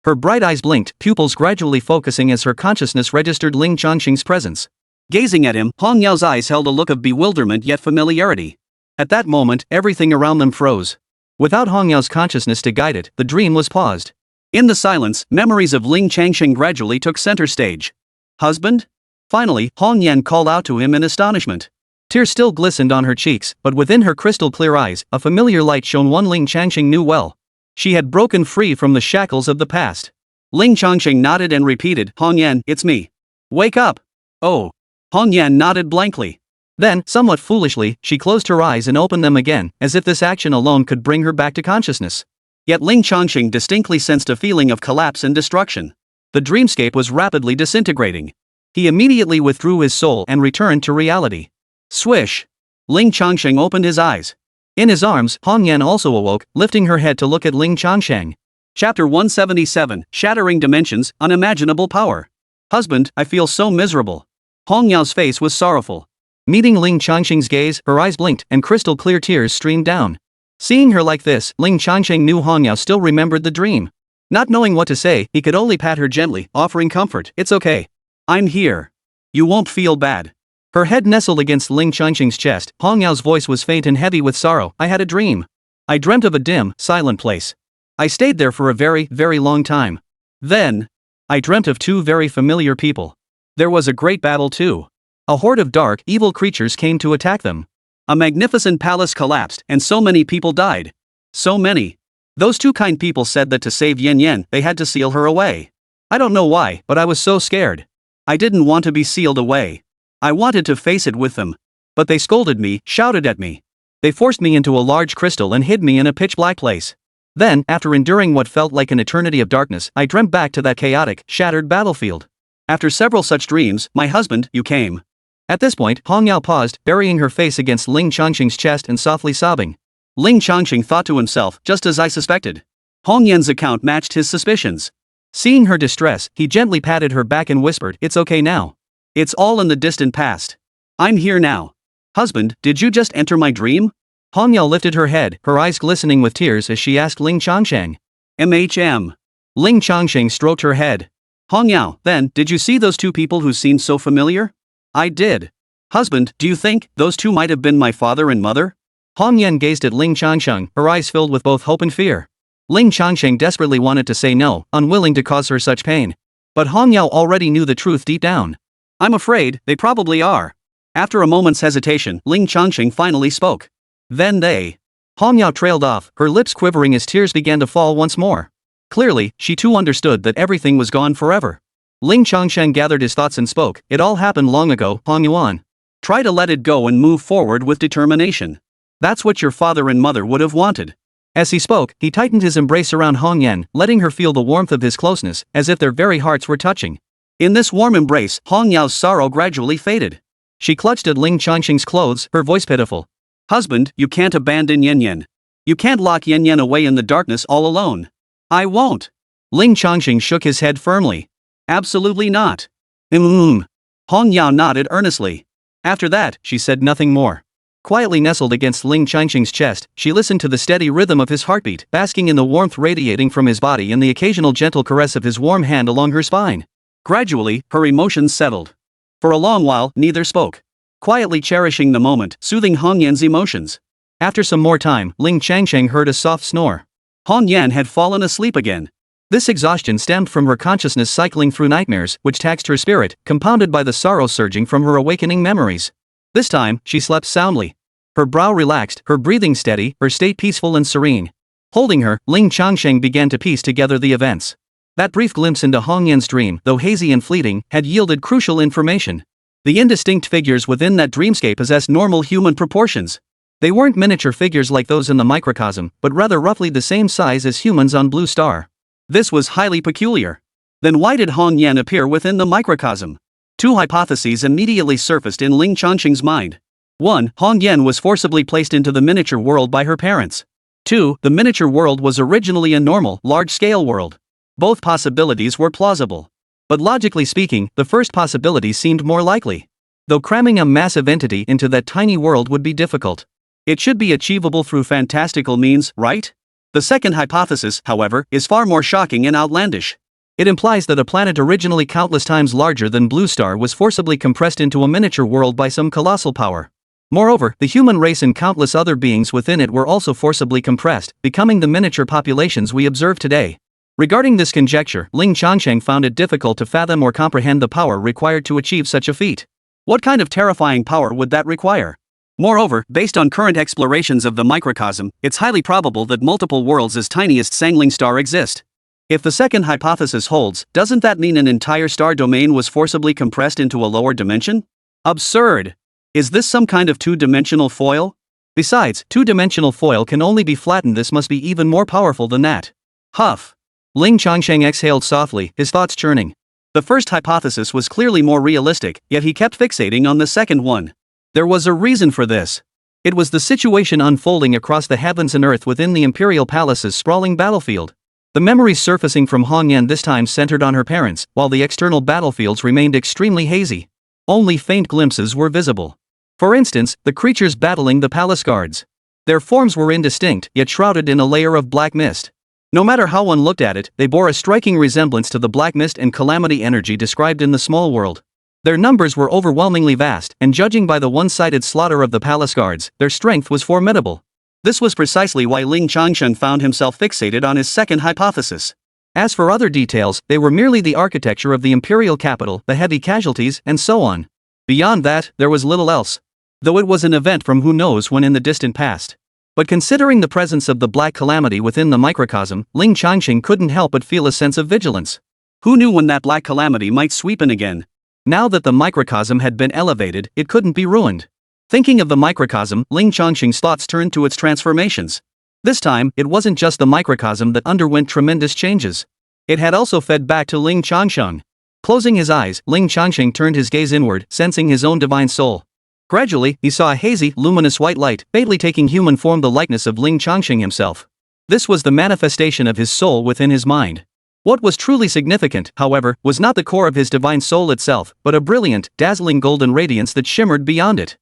Her bright eyes blinked, pupils gradually focusing as her consciousness registered Ling Changsheng's presence. Gazing at him, Hong Yao's eyes held a look of bewilderment yet familiarity. At that moment, everything around them froze. Without Hong Yao's consciousness to guide it, the dream was paused. In the silence, memories of Ling Changsheng gradually took center stage. "Husband?" Finally, Hong Yan called out to him in astonishment. Tears still glistened on her cheeks, but within her crystal-clear eyes, a familiar light shone, one Ling Changsheng knew well. She had broken free from the shackles of the past. Ling Changsheng nodded and repeated, "Hong Yan, it's me. Wake up." "Oh." Hong Yan nodded blankly. Then, somewhat foolishly, she closed her eyes and opened them again, as if this action alone could bring her back to consciousness. Yet Ling Changsheng distinctly sensed a feeling of collapse and destruction. The dreamscape was rapidly disintegrating. He immediately withdrew his soul and returned to reality. Swish! Ling Changsheng opened his eyes. In his arms, Hong Yan also awoke, lifting her head to look at Ling Changsheng. Chapter 177, Shattering Dimensions, Unimaginable Power. "Husband, I feel so miserable." Hong Yao's face was sorrowful. Meeting Ling Changsheng's gaze, her eyes blinked, and crystal-clear tears streamed down. Seeing her like this, Ling Changsheng knew Hong Yao still remembered the dream. Not knowing what to say, he could only pat her gently, offering comfort. "It's okay. I'm here. You won't feel bad." Her head nestled against Ling Changsheng's chest. Hong Yao's voice was faint and heavy with sorrow. "I had a dream. I dreamt of a dim, silent place. I stayed there for a very, very long time. Then, I dreamt of 2 very familiar people. There was a great battle too. A horde of dark, evil creatures came to attack them. A magnificent palace collapsed, and so many people died. So many. Those 2 kind people said that to save Yan Yan, they had to seal her away. I don't know why, but I was so scared. I didn't want to be sealed away. I wanted to face it with them. But they scolded me, shouted at me. They forced me into a large crystal and hid me in a pitch-black place. Then, after enduring what felt like an eternity of darkness, I dreamt back to that chaotic, shattered battlefield. After several such dreams, my husband, you came." At this point, Hong Yao paused, burying her face against Ling Changsheng's chest and softly sobbing. Ling Changsheng thought to himself, just as I suspected. Hong Yan's account matched his suspicions. Seeing her distress, he gently patted her back and whispered, "It's okay now. It's all in the distant past. I'm here now. Husband, did you just enter my dream? Hongniao lifted her head, her eyes glistening with tears as she asked Ling Changsheng. MHM. Ling Changsheng stroked her head. Hongniao, then, did you see those two people who seemed so familiar? I did. Husband, do you think those two might have been my father and mother? Hongnian gazed at Ling Changsheng, her eyes filled with both hope and fear. Ling Changsheng desperately wanted to say no, unwilling to cause her such pain. But Hongniao already knew the truth deep down. I'm afraid they probably are. After a moment's hesitation, Ling Changsheng finally spoke. Then they. Hongniao trailed off, her lips quivering as tears began to fall once more. Clearly, she too understood that everything was gone forever. Ling Changsheng gathered his thoughts and spoke. It all happened long ago, Hongyuan. Try to let it go and move forward with determination. That's what your father and mother would have wanted. As he spoke, he tightened his embrace around Hongyan, letting her feel the warmth of his closeness, as if their very hearts were touching. In this warm embrace, Hongyao's sorrow gradually faded. She clutched at Ling Changsheng's clothes, her voice pitiful. Husband, you can't abandon Yanyan. You can't lock Yanyan away in the darkness all alone. I won't. Ling Changsheng shook his head firmly. Absolutely not. Hongyao nodded earnestly. After that, she said nothing more. Quietly nestled against Ling Changsheng's chest, she listened to the steady rhythm of his heartbeat, basking in the warmth radiating from his body and the occasional gentle caress of his warm hand along her spine. Gradually, her emotions settled. For a long while, neither spoke. Quietly cherishing the moment, soothing Hongyan's emotions. After some more time, Ling Changsheng heard a soft snore. Hongyan had fallen asleep again. This exhaustion stemmed from her consciousness cycling through nightmares, which taxed her spirit, compounded by the sorrow surging from her awakening memories. This time, she slept soundly. Her brow relaxed, her breathing steady, her state peaceful and serene. Holding her, Ling Changsheng began to piece together the events. That brief glimpse into Hongyan's dream, though hazy and fleeting, had yielded crucial information. The indistinct figures within that dreamscape possessed normal human proportions. They weren't miniature figures like those in the microcosm, but rather roughly the same size as humans on Blue Star. This was highly peculiar. Then why did Hongyan appear within the microcosm? Two hypotheses immediately surfaced in Ling Changsheng's mind. 1. Hongyan was forcibly placed into the miniature world by her parents. 2. The miniature world was originally a normal, large-scale world. Both possibilities were plausible. But logically speaking, the first possibility seemed more likely. Though cramming a massive entity into that tiny world would be difficult. It should be achievable through fantastical means, right? The second hypothesis, however, is far more shocking and outlandish. It implies that a planet originally countless times larger than Blue Star was forcibly compressed into a miniature world by some colossal power. Moreover, the human race and countless other beings within it were also forcibly compressed, becoming the miniature populations we observe today. Regarding this conjecture, Ling Changsheng found it difficult to fathom or comprehend the power required to achieve such a feat. What kind of terrifying power would that require? Moreover, based on current explorations of the microcosm, it's highly probable that multiple worlds as tiny as Sangling Star exist. If the second hypothesis holds, doesn't that mean an entire star domain was forcibly compressed into a lower dimension? Absurd! Is this some kind of two-dimensional foil? Besides, two-dimensional foil can only be flattened. This must be even more powerful than that. Huff! Ling Changsheng exhaled softly, his thoughts churning. The first hypothesis was clearly more realistic, yet he kept fixating on the second one. There was a reason for this. It was the situation unfolding across the heavens and earth within the Imperial Palace's sprawling battlefield. The memories surfacing from Hongyan this time centered on her parents, while the external battlefields remained extremely hazy. Only faint glimpses were visible. For instance, the creatures battling the palace guards. Their forms were indistinct, yet shrouded in a layer of black mist. No matter how one looked at it, they bore a striking resemblance to the black mist and calamity energy described in the small world. Their numbers were overwhelmingly vast, and judging by the one-sided slaughter of the palace guards, their strength was formidable. This was precisely why Ling Changsheng found himself fixated on his second hypothesis. As for other details, they were merely the architecture of the imperial capital, the heavy casualties, and so on. Beyond that, there was little else. Though it was an event from who knows when in the distant past. But considering the presence of the black calamity within the microcosm, Ling Changsheng couldn't help but feel a sense of vigilance. Who knew when that black calamity might sweep in again? Now that the microcosm had been elevated, it couldn't be ruined. Thinking of the microcosm, Ling Changsheng's thoughts turned to its transformations. This time, it wasn't just the microcosm that underwent tremendous changes. It had also fed back to Ling Changsheng. Closing his eyes, Ling Changsheng turned his gaze inward, sensing his own divine soul. Gradually, he saw a hazy, luminous white light, faintly taking human form, the likeness of Ling Changsheng himself. This was the manifestation of his soul within his mind. What was truly significant, however, was not the core of his divine soul itself, but a brilliant, dazzling golden radiance that shimmered beyond it.